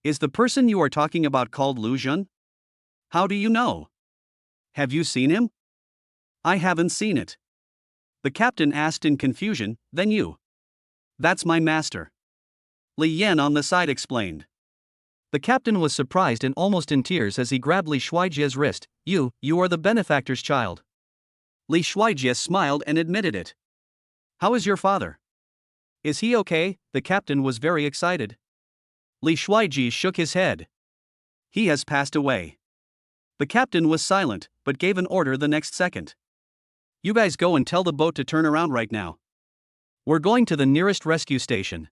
Is the person you are talking about called Lu Jun? How do you know? Have you seen him? I haven't seen it. The captain asked in confusion, then you. That's my master. Li Yan on the side explained. The captain was surprised and almost in tears as he grabbed Li Shuijie's wrist. You are the benefactor's child. Li Shuijie smiled and admitted it. How is your father? Is he okay? The captain was very excited. Li Shuijie shook his head. He has passed away. The captain was silent, but gave an order the next second. You guys go and tell the boat to turn around right now. We're going to the nearest rescue station.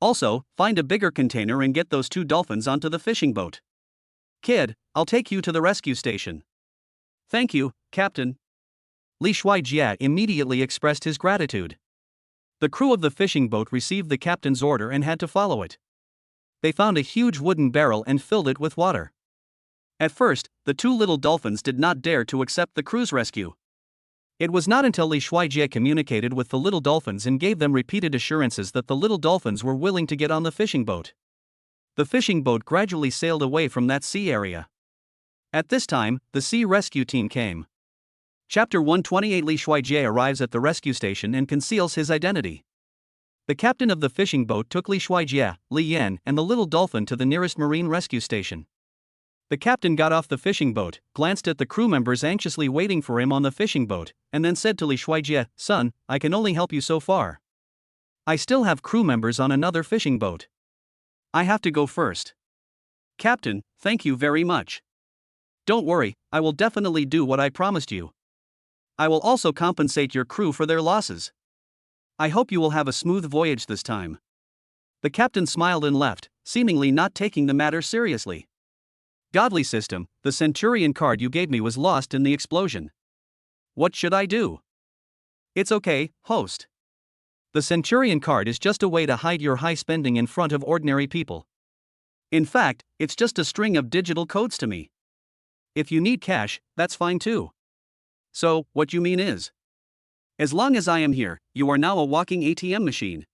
Also, find a bigger container and get those 2 dolphins onto the fishing boat. Kid, I'll take you to the rescue station. Thank you, Captain. Li Shuijie immediately expressed his gratitude. The crew of the fishing boat received the captain's order and had to follow it. They found a huge wooden barrel and filled it with water. At first, the 2 little dolphins did not dare to accept the crew's rescue. It was not until Li Shuijie communicated with the little dolphins and gave them repeated assurances that the little dolphins were willing to get on the fishing boat. The fishing boat gradually sailed away from that sea area. At this time, the sea rescue team came. Chapter 128. Li Shuijie arrives at the rescue station and conceals his identity. The captain of the fishing boat took Li Shuijie, Li Yan, and the little dolphin to the nearest marine rescue station. The captain got off the fishing boat, glanced at the crew members anxiously waiting for him on the fishing boat, and then said to Li Shuijie, Son, I can only help you so far. I still have crew members on another fishing boat. I have to go first. Captain, thank you very much. Don't worry, I will definitely do what I promised you. I will also compensate your crew for their losses. I hope you will have a smooth voyage this time. The captain smiled and left, seemingly not taking the matter seriously. Godly system, the Centurion card you gave me was lost in the explosion. What should I do? It's okay, host. The Centurion card is just a way to hide your high spending in front of ordinary people. In fact, it's just a string of digital codes to me. If you need cash, that's fine too. So, what you mean is, as long as I am here, you are now a walking ATM machine.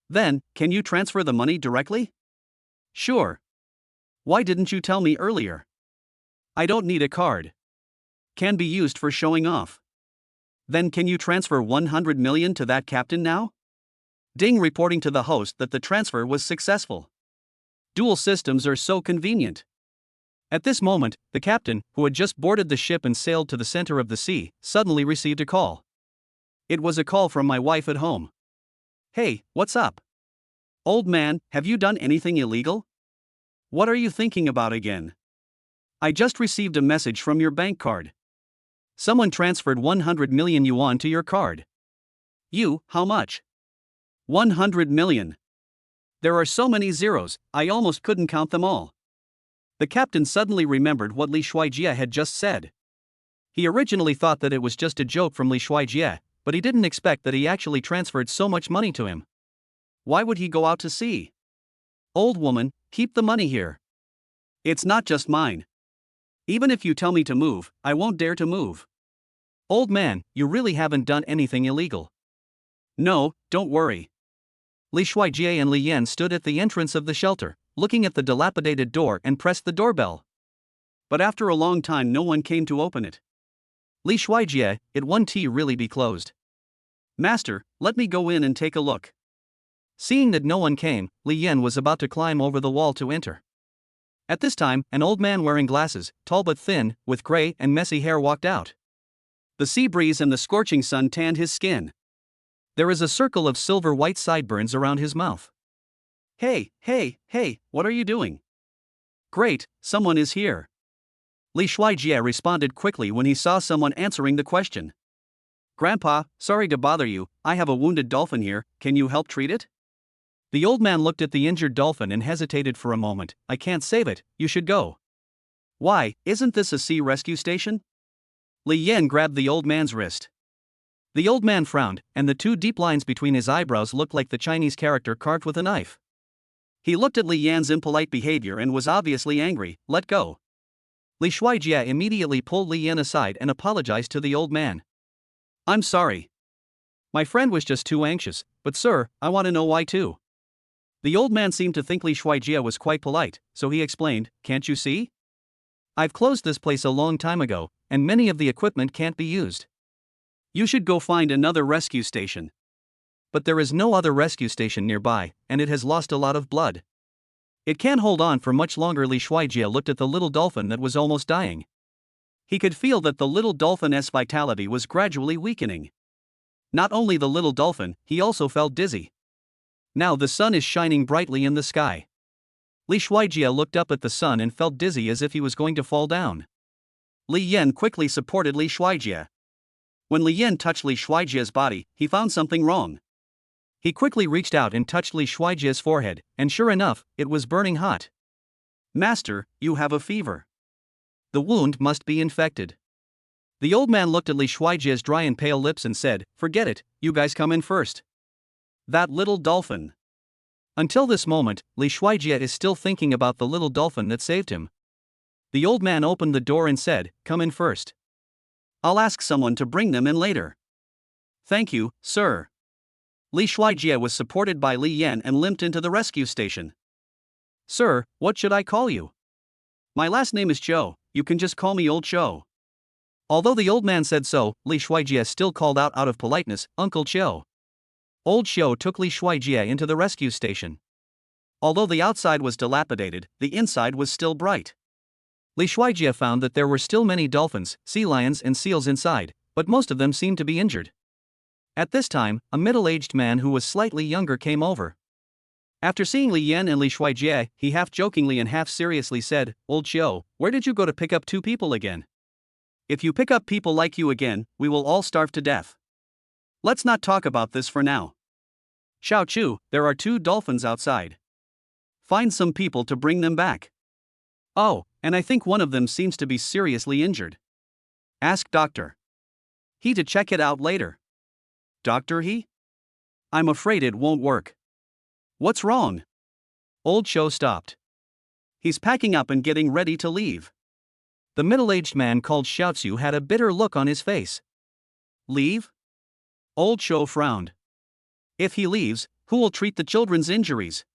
Then, can you transfer the money directly? Sure. Why didn't you tell me earlier? I don't need a card. Can be used for showing off. Then can you transfer 100 million to that captain now? Ding, reporting to the host that the transfer was successful. Dual systems are so convenient. At this moment, the captain, who had just boarded the ship and sailed to the center of the sea, suddenly received a call. It was a call from my wife at home. Hey, what's up? Old man, have you done anything illegal? What are you thinking about again? I just received a message from your bank card. Someone transferred 100 million yuan to your card. You, how much? 100 million. There are so many zeros, I almost couldn't count them all. The captain suddenly remembered what Li Shuijie had just said. He originally thought that it was just a joke from Li Shuijie, but he didn't expect that he actually transferred so much money to him. Why would he go out to sea? Old woman, keep the money here. It's not just mine. Even if you tell me to move, I won't dare to move. Old man, you really haven't done anything illegal. No, don't worry. Li Shuijie and Li Yan stood at the entrance of the shelter, looking at the dilapidated door and pressed the doorbell. But after a long time no one came to open it. Li Shuijie, it won't really be closed. Master, let me go in and take a look. Seeing that no one came, Li Yan was about to climb over the wall to enter. At this time, an old man wearing glasses, tall but thin, with gray and messy hair walked out. The sea breeze and the scorching sun tanned his skin. There is a circle of silver-white sideburns around his mouth. Hey, what are you doing? Great, someone is here. Li Shuijie responded quickly when he saw someone answering the question. Grandpa, sorry to bother you, I have a wounded dolphin here, can you help treat it? The old man looked at the injured dolphin and hesitated for a moment. I can't save it, you should go. Why, isn't this a sea rescue station? Li Yan grabbed the old man's wrist. The old man frowned, and the two deep lines between his eyebrows looked like the Chinese character carved with a knife. He looked at Li Yan's impolite behavior and was obviously angry. Let go. Li Shuijie immediately pulled Li Yan aside and apologized to the old man. I'm sorry. My friend was just too anxious, but sir, I want to know why too. The old man seemed to think Li Shuijie was quite polite, so he explained, can't you see? I've closed this place a long time ago, and many of the equipment can't be used. You should go find another rescue station. But there is no other rescue station nearby, and it has lost a lot of blood. It can't hold on for much longer. Li Shuijie looked at the little dolphin that was almost dying. He could feel that the little dolphin's vitality was gradually weakening. Not only the little dolphin, he also felt dizzy. Now the sun is shining brightly in the sky. Li Shuijie looked up at the sun and felt dizzy as if he was going to fall down. Li Yan quickly supported Li Shuijie. When Li Yan touched Li Shuijie's body, he found something wrong. He quickly reached out and touched Li Shuijie's forehead, and sure enough, it was burning hot. Master, you have a fever. The wound must be infected. The old man looked at Li Shuijie's dry and pale lips and said, forget it, you guys come in first. That little dolphin. Until this moment, Li Shuijie is still thinking about the little dolphin that saved him. The old man opened the door and said, come in first. I'll ask someone to bring them in later. Thank you, sir. Li Shuijie was supported by Li Yan and limped into the rescue station. Sir, what should I call you? My last name is Zhou, you can just call me Old Zhou. Although the old man said so, Li Shuijie still called out of politeness, Uncle Zhou. Old Zhou took Li Shuijie into the rescue station. Although the outside was dilapidated, the inside was still bright. Li Shuijie found that there were still many dolphins, sea lions and seals inside, but most of them seemed to be injured. At this time, a middle-aged man who was slightly younger came over. After seeing Li Yan and Li Shuijie, he half-jokingly and half-seriously said, Old Zhou, where did you go to pick up two people again? If you pick up people like you again, we will all starve to death. Let's not talk about this for now. Xiao Chu, there are 2 dolphins outside. Find some people to bring them back. Oh, and I think one of them seems to be seriously injured. Ask Dr. He to check it out later. Dr. He? I'm afraid it won't work. What's wrong? Old Cho stopped. He's packing up and getting ready to leave. The middle-aged man called Xiaozu had a bitter look on his face. Leave? Old Cho frowned. If he leaves, who will treat the children's injuries?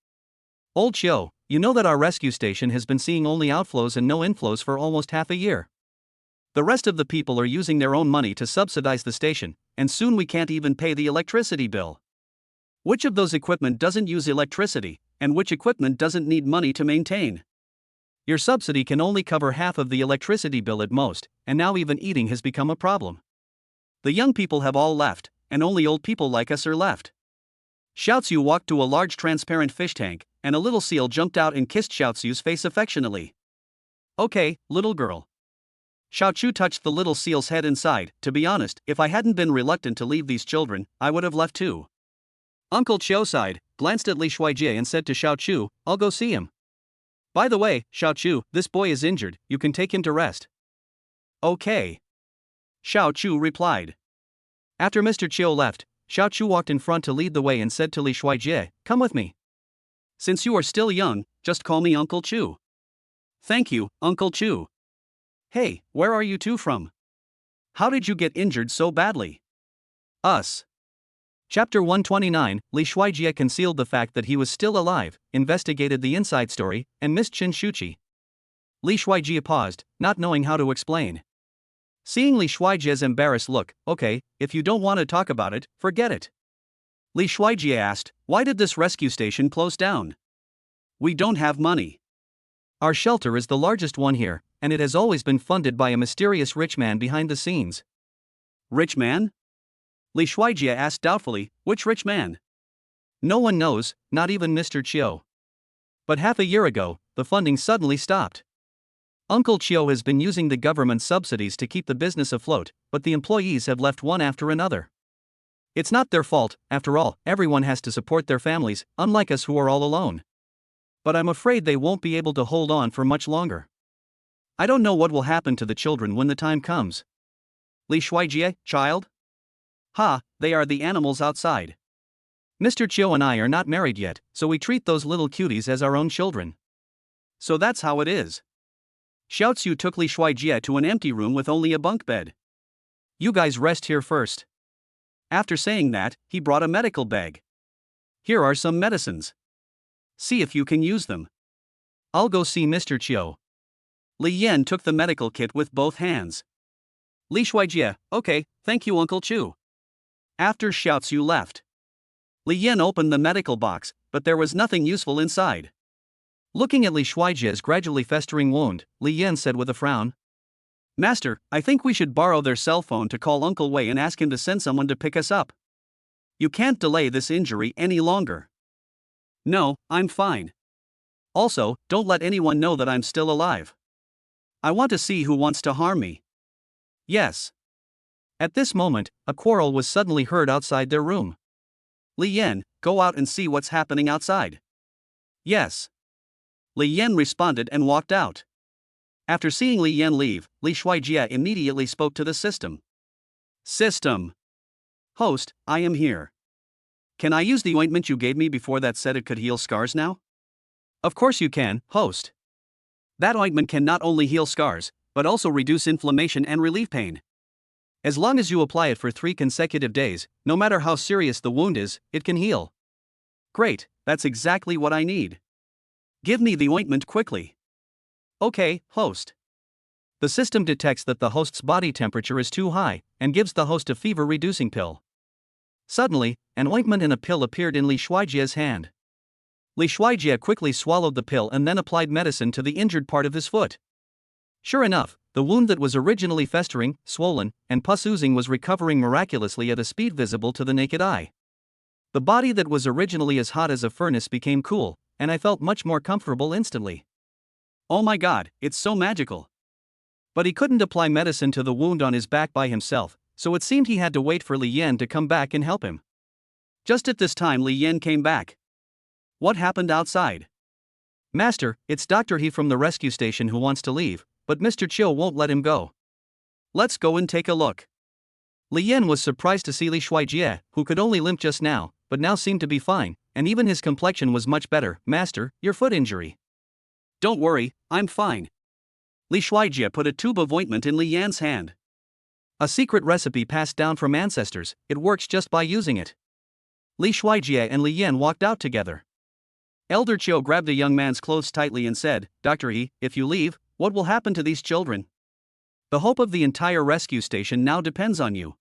Old Cho, you know that our rescue station has been seeing only outflows and no inflows for almost half a year. The rest of the people are using their own money to subsidize the station, and soon we can't even pay the electricity bill. Which of those equipment doesn't use electricity, and which equipment doesn't need money to maintain? Your subsidy can only cover half of the electricity bill at most, and now even eating has become a problem. The young people have all left, and only old people like us are left. Xiaozu walked to a large transparent fish tank, and a little seal jumped out and kissed Xiaozu's face affectionately. Okay, little girl. Xiaozu touched the little seal's head inside. To be honest, if I hadn't been reluctant to leave these children, I would have left too. Uncle Chiu sighed, glanced at Li Shuijie and said to Xiaozu, I'll go see him. By the way, Xiaozu, this boy is injured, you can take him to rest. Okay. Xiaozu replied. After Mr. Chiu left, Xiaozu walked in front to lead the way and said to Li Shuijie, come with me. Since you are still young, just call me Uncle Chu. Thank you, Uncle Chu. Hey, where are you two from? How did you get injured so badly? Us. Chapter 129, Li Shuijie concealed the fact that he was still alive, investigated the inside story, and missed Qin Shuchi. Li Shuijie paused, not knowing how to explain. Seeing Li Shuijie's embarrassed look, okay, if you don't want to talk about it, forget it. Li Shuijie asked, why did this rescue station close down? We don't have money. Our shelter is the largest one here, and it has always been funded by a mysterious rich man behind the scenes. Rich man? Li Shuijie asked doubtfully, which rich man? No one knows, not even Mr. Chiu. But half a year ago, the funding suddenly stopped. Uncle Chiu has been using the government subsidies to keep the business afloat, but the employees have left one after another. It's not their fault, after all, everyone has to support their families, unlike us who are all alone. But I'm afraid they won't be able to hold on for much longer. I don't know what will happen to the children when the time comes. Li Shuijie, child? Ha, they are the animals outside. Mr. Chiu and I are not married yet, so we treat those little cuties as our own children. So that's how it is. Xiaozu took Li Shuijie to an empty room with only a bunk bed. You guys rest here first. After saying that, he brought a medical bag. Here are some medicines. See if you can use them. I'll go see Mr. Chiu. Li Yan took the medical kit with both hands. Li Shuijie, okay, thank you Uncle Chu. After Xiaozu left, Li Yan opened the medical box, but there was nothing useful inside. Looking at Li Shuijie's gradually festering wound, Li Yan said with a frown, Master, I think we should borrow their cell phone to call Uncle Wei and ask him to send someone to pick us up. You can't delay this injury any longer. No, I'm fine. Also, don't let anyone know that I'm still alive. I want to see who wants to harm me. Yes. At this moment, a quarrel was suddenly heard outside their room. Li Yan, go out and see what's happening outside. Yes. Li Yan responded and walked out. After seeing Li Yan leave, Li Shuijie immediately spoke to the system. System. Host, I am here. Can I use the ointment you gave me before that said it could heal scars now? Of course you can, host. That ointment can not only heal scars, but also reduce inflammation and relieve pain. As long as you apply it for 3 consecutive days, no matter how serious the wound is, it can heal. Great, that's exactly what I need. Give me the ointment quickly. Okay, host. The system detects that the host's body temperature is too high, and gives the host a fever-reducing pill. Suddenly, an ointment and a pill appeared in Li Shuijie's hand. Li Shuijie quickly swallowed the pill and then applied medicine to the injured part of his foot. Sure enough, the wound that was originally festering, swollen, and pus oozing was recovering miraculously at a speed visible to the naked eye. The body that was originally as hot as a furnace became cool, and I felt much more comfortable instantly. Oh my god, it's so magical. But he couldn't apply medicine to the wound on his back by himself, so it seemed he had to wait for Li Yan to come back and help him. Just at this time, Li Yan came back. What happened outside? Master, it's Dr. He from the rescue station who wants to leave, but Mr. Chiu won't let him go. Let's go and take a look. Li Yan was surprised to see Li Shuijie, who could only limp just now, but now seemed to be fine, and even his complexion was much better. Master, your foot injury. Don't worry, I'm fine. Li Shuijie put a tube of ointment in Li Yan's hand. A secret recipe passed down from ancestors, it works just by using it. Li Shuijie and Li Yan walked out together. Elder Chiu grabbed the young man's clothes tightly and said, Dr. He, if you leave, what will happen to these children? The hope of the entire rescue station now depends on you.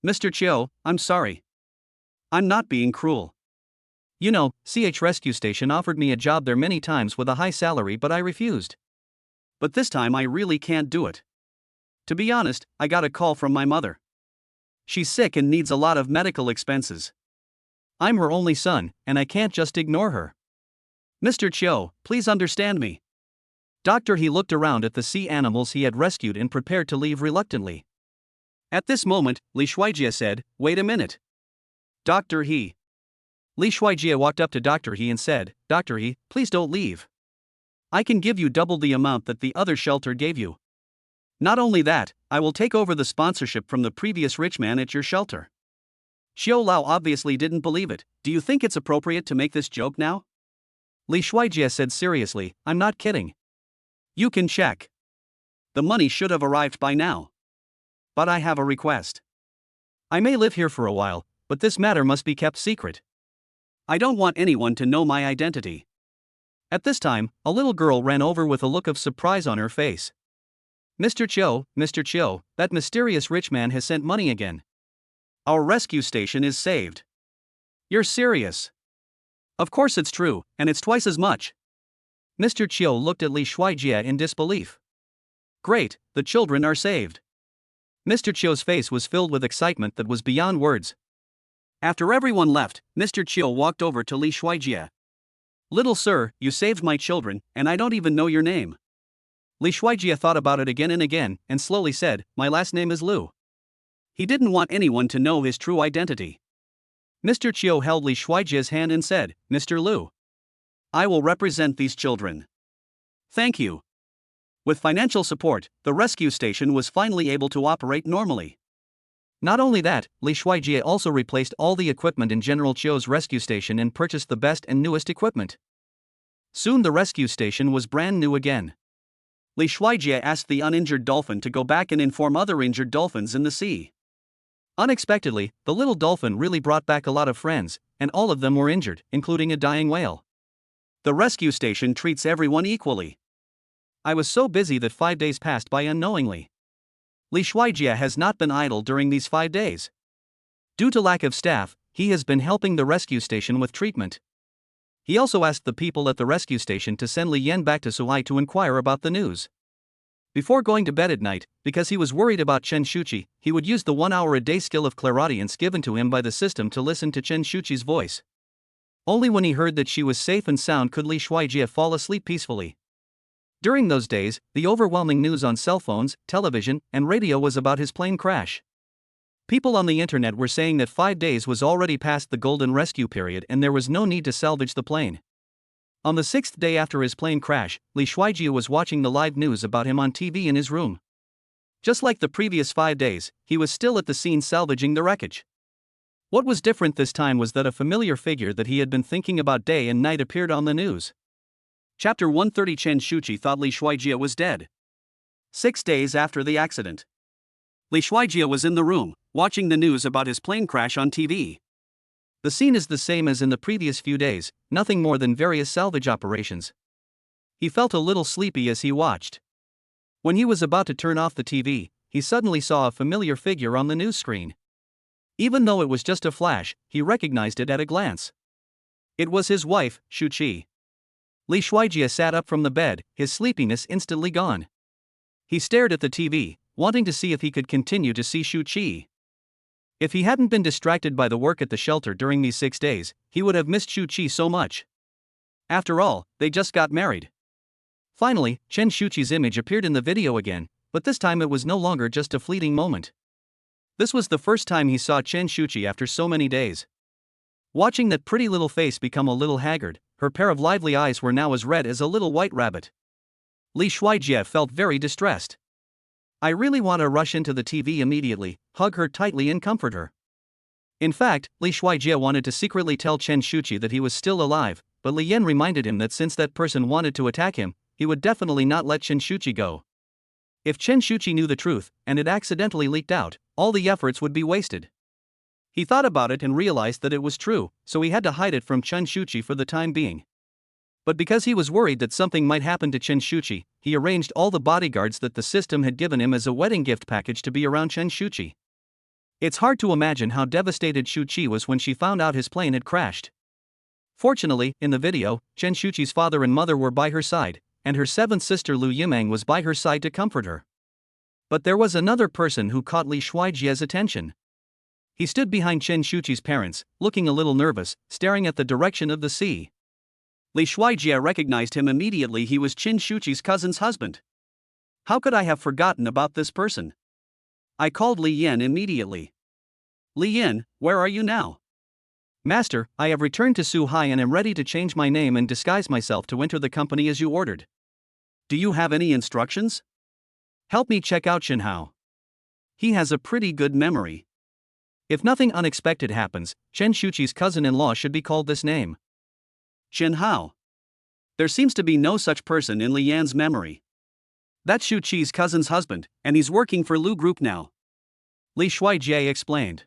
Mr. Chiu, I'm sorry. I'm not being cruel. You know, CH Rescue Station offered me a job there many times with a high salary, but I refused. But this time I really can't do it. To be honest, I got a call from my mother. She's sick and needs a lot of medical expenses. I'm her only son, and I can't just ignore her. Mr. Chiu, please understand me. Dr. He looked around at the sea animals he had rescued and prepared to leave reluctantly. At this moment, Li Shuijie said, Wait a minute. Dr. He. Li Shuijie walked up to Dr. He and said, Dr. He, please don't leave. I can give you double the amount that the other shelter gave you. Not only that, I will take over the sponsorship from the previous rich man at your shelter. Xiao Lao obviously didn't believe it. Do you think it's appropriate to make this joke now? Li Shuijie said seriously, I'm not kidding. You can check. The money should have arrived by now. But I have a request. I may live here for a while, but this matter must be kept secret. I don't want anyone to know my identity. At this time, a little girl ran over with a look of surprise on her face. Mr. Chiu, that mysterious rich man has sent money again. Our rescue station is saved. You're serious? Of course it's true, and it's twice as much. Mr. Chiu looked at Li Shuijie in disbelief. Great, the children are saved. Mr. Chiu's face was filled with excitement that was beyond words. After everyone left, Mr. Chiu walked over to Li Shuijie. Little sir, you saved my children, and I don't even know your name. Li Shuijie thought about it again and again, and slowly said, My last name is Liu. He didn't want anyone to know his true identity. Mr. Chiu held Li Shuijie's hand and said, Mr. Liu. I will represent these children. Thank you. With financial support, the rescue station was finally able to operate normally. Not only that, Li Shuijie also replaced all the equipment in General Chiu's rescue station and purchased the best and newest equipment. Soon the rescue station was brand new again. Li Shuijie asked the uninjured dolphin to go back and inform other injured dolphins in the sea. Unexpectedly, the little dolphin really brought back a lot of friends, and all of them were injured, including a dying whale. The rescue station treats everyone equally. I was so busy that 5 days passed by unknowingly. Li Shuijie has not been idle during these 5 days. Due to lack of staff, he has been helping the rescue station with treatment. He also asked the people at the rescue station to send Li Yan back to Shuai to inquire about the news. Before going to bed at night, because he was worried about Chen Shuchi, he would use the 1-hour-a-day skill of clairaudience given to him by the system to listen to Chen Shuchi's voice. Only when he heard that she was safe and sound could Li Shuijie fall asleep peacefully. During those days, the overwhelming news on cell phones, television, and radio was about his plane crash. People on the internet were saying that 5 days was already past the golden rescue period and there was no need to salvage the plane. On the 6th day after his plane crash, Li Shuijie was watching the live news about him on TV in his room. Just like the previous 5 days, he was still at the scene salvaging the wreckage. What was different this time was that a familiar figure that he had been thinking about day and night appeared on the news. Chapter 130. Chen Shuchi thought Li Shuijie was dead. 6 days after the accident, Li Shuijie was in the room, watching the news about his plane crash on TV. The scene is the same as in the previous few days, nothing more than various salvage operations. He felt a little sleepy as he watched. When he was about to turn off the TV, he suddenly saw a familiar figure on the news screen. Even though it was just a flash, he recognized it at a glance. It was his wife, Shuchi. Li Shuijie sat up from the bed, his sleepiness instantly gone. He stared at the TV, wanting to see if he could continue to see Shuchi. If he hadn't been distracted by the work at the shelter during these 6 days, he would have missed Shuchi so much. After all, they just got married. Finally, Chen Shuchi's image appeared in the video again, but this time it was no longer just a fleeting moment. This was the first time he saw Chen Shuchi after so many days. Watching that pretty little face become a little haggard, her pair of lively eyes were now as red as a little white rabbit. Li Shuijie felt very distressed. I really want to rush into the TV immediately, hug her tightly and comfort her. In fact, Li Shuijie wanted to secretly tell Chen Shuchi that he was still alive, but Li Yan reminded him that since that person wanted to attack him, he would definitely not let Chen Shuchi go. If Chen Shuchi knew the truth, and it accidentally leaked out, all the efforts would be wasted. He thought about it and realized that it was true, so he had to hide it from Chen Shuchi for the time being. But because he was worried that something might happen to Chen Shuchi, he arranged all the bodyguards that the system had given him as a wedding gift package to be around Chen Shuchi. It's hard to imagine how devastated Shuchi was when she found out his plane had crashed. Fortunately, in the video, Chen Shuchi's father and mother were by her side, and her seventh sister Lu Yimang was by her side to comfort her. But there was another person who caught Li Shuijie's attention. He stood behind Chen Shuchi's parents, looking a little nervous, staring at the direction of the sea. Li Shuijie recognized him immediately. He was Chen Shuchi's cousin's husband. How could I have forgotten about this person? I called Li Yan immediately. Li Yan, where are you now? Master, I have returned to Suhai and am ready to change my name and disguise myself to enter the company as you ordered. Do you have any instructions? Help me check out Chen Hao. He has a pretty good memory. If nothing unexpected happens, Chen Shuchi's cousin-in-law should be called this name. Chen Hao. There seems to be no such person in Li Yan's memory. That's Shuchi's cousin's husband, and he's working for Lu Group now. Li Shuijie explained.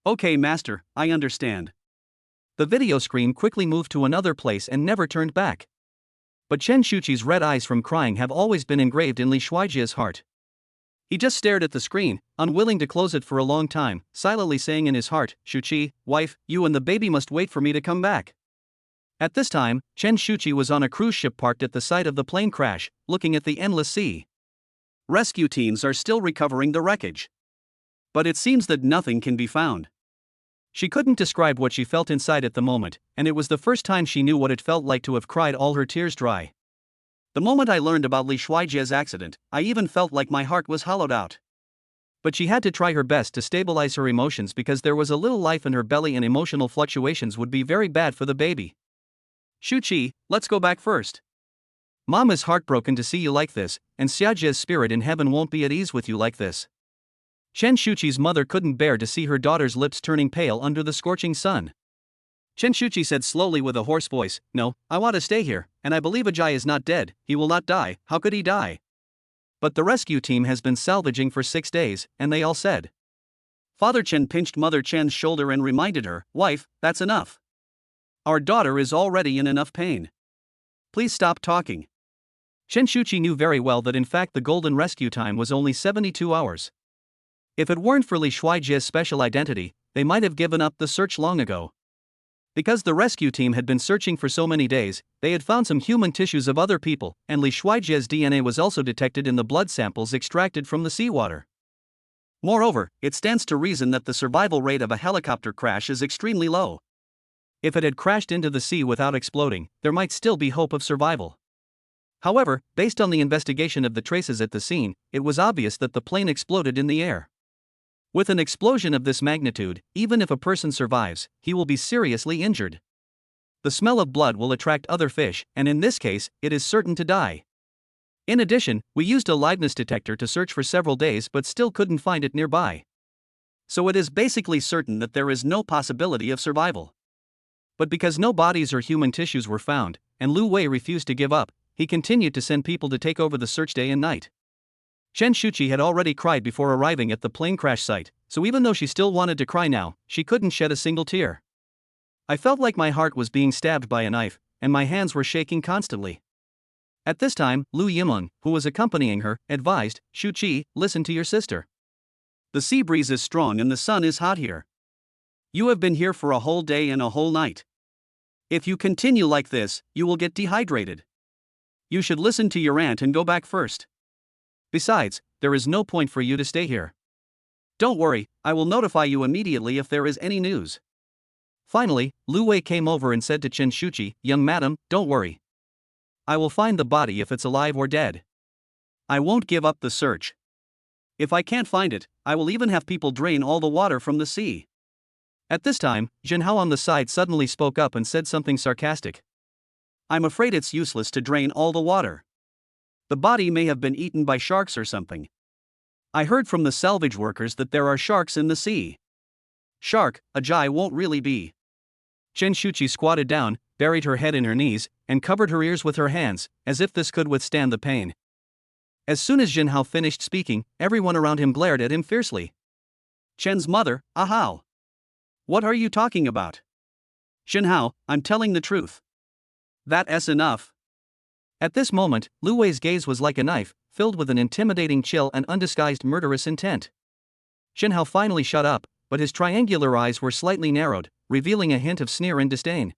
Okay, master, I understand. The video screen quickly moved to another place and never turned back. But Chen Shuchi's red eyes from crying have always been engraved in Li Shuijie's heart. He just stared at the screen, unwilling to close it for a long time, silently saying in his heart, Shuchi, wife, you and the baby must wait for me to come back. At this time, Chen Shuchi was on a cruise ship parked at the site of the plane crash, looking at the endless sea. Rescue teams are still recovering the wreckage. But it seems that nothing can be found. She couldn't describe what she felt inside at the moment, and it was the first time she knew what it felt like to have cried all her tears dry. The moment I learned about Li Shuijie's accident, I even felt like my heart was hollowed out. But she had to try her best to stabilize her emotions because there was a little life in her belly and emotional fluctuations would be very bad for the baby. Shuchi, let's go back first. Mom is heartbroken to see you like this, and Xiajie's spirit in heaven won't be at ease with you like this. Chen Shuchi's mother couldn't bear to see her daughter's lips turning pale under the scorching sun. Chen Shuchi said slowly with a hoarse voice, No, I want to stay here, and I believe Ajay is not dead. He will not die. How could he die? But the rescue team has been salvaging for 6 days, and they all said. Father Chen pinched Mother Chen's shoulder and reminded her, Wife, that's enough. Our daughter is already in enough pain. Please stop talking. Chen Shuchi knew very well that in fact the golden rescue time was only 72 hours. If it weren't for Li Shuijie's special identity, they might have given up the search long ago. Because the rescue team had been searching for so many days, they had found some human tissues of other people, and Li Shuijie's DNA was also detected in the blood samples extracted from the seawater. Moreover, it stands to reason that the survival rate of a helicopter crash is extremely low. If it had crashed into the sea without exploding, there might still be hope of survival. However, based on the investigation of the traces at the scene, it was obvious that the plane exploded in the air. With an explosion of this magnitude, even if a person survives, he will be seriously injured. The smell of blood will attract other fish, and in this case, it is certain to die. In addition, we used a liveness detector to search for several days but still couldn't find it nearby. So it is basically certain that there is no possibility of survival. But because no bodies or human tissues were found, and Lu Wei refused to give up, he continued to send people to take over the search day and night. Chen Shuchi had already cried before arriving at the plane crash site, so even though she still wanted to cry now, she couldn't shed a single tear. I felt like my heart was being stabbed by a knife, and my hands were shaking constantly. At this time, Lu Yimeng, who was accompanying her, advised, Shuchi, listen to your sister. The sea breeze is strong and the sun is hot here. You have been here for a whole day and a whole night. If you continue like this, you will get dehydrated. You should listen to your aunt and go back first. Besides, there is no point for you to stay here. Don't worry, I will notify you immediately if there is any news. Finally, Lu Wei came over and said to Chen Shuchi, Young madam, don't worry. I will find the body if it's alive or dead. I won't give up the search. If I can't find it, I will even have people drain all the water from the sea. At this time, Jinhao on the side suddenly spoke up and said something sarcastic. I'm afraid it's useless to drain all the water. The body may have been eaten by sharks or something. I heard from the salvage workers that there are sharks in the sea. Shark, Ajay won't really be. Chen Shuchi squatted down, buried her head in her knees, and covered her ears with her hands, as if this could withstand the pain. As soon as Jinhao finished speaking, everyone around him glared at him fiercely. Chen's mother, ahao. What are you talking about? Jinhao, I'm telling the truth. That's enough. At this moment, Lu Wei's gaze was like a knife, filled with an intimidating chill and undisguised murderous intent. Jinhao finally shut up, but his triangular eyes were slightly narrowed, revealing a hint of sneer and disdain.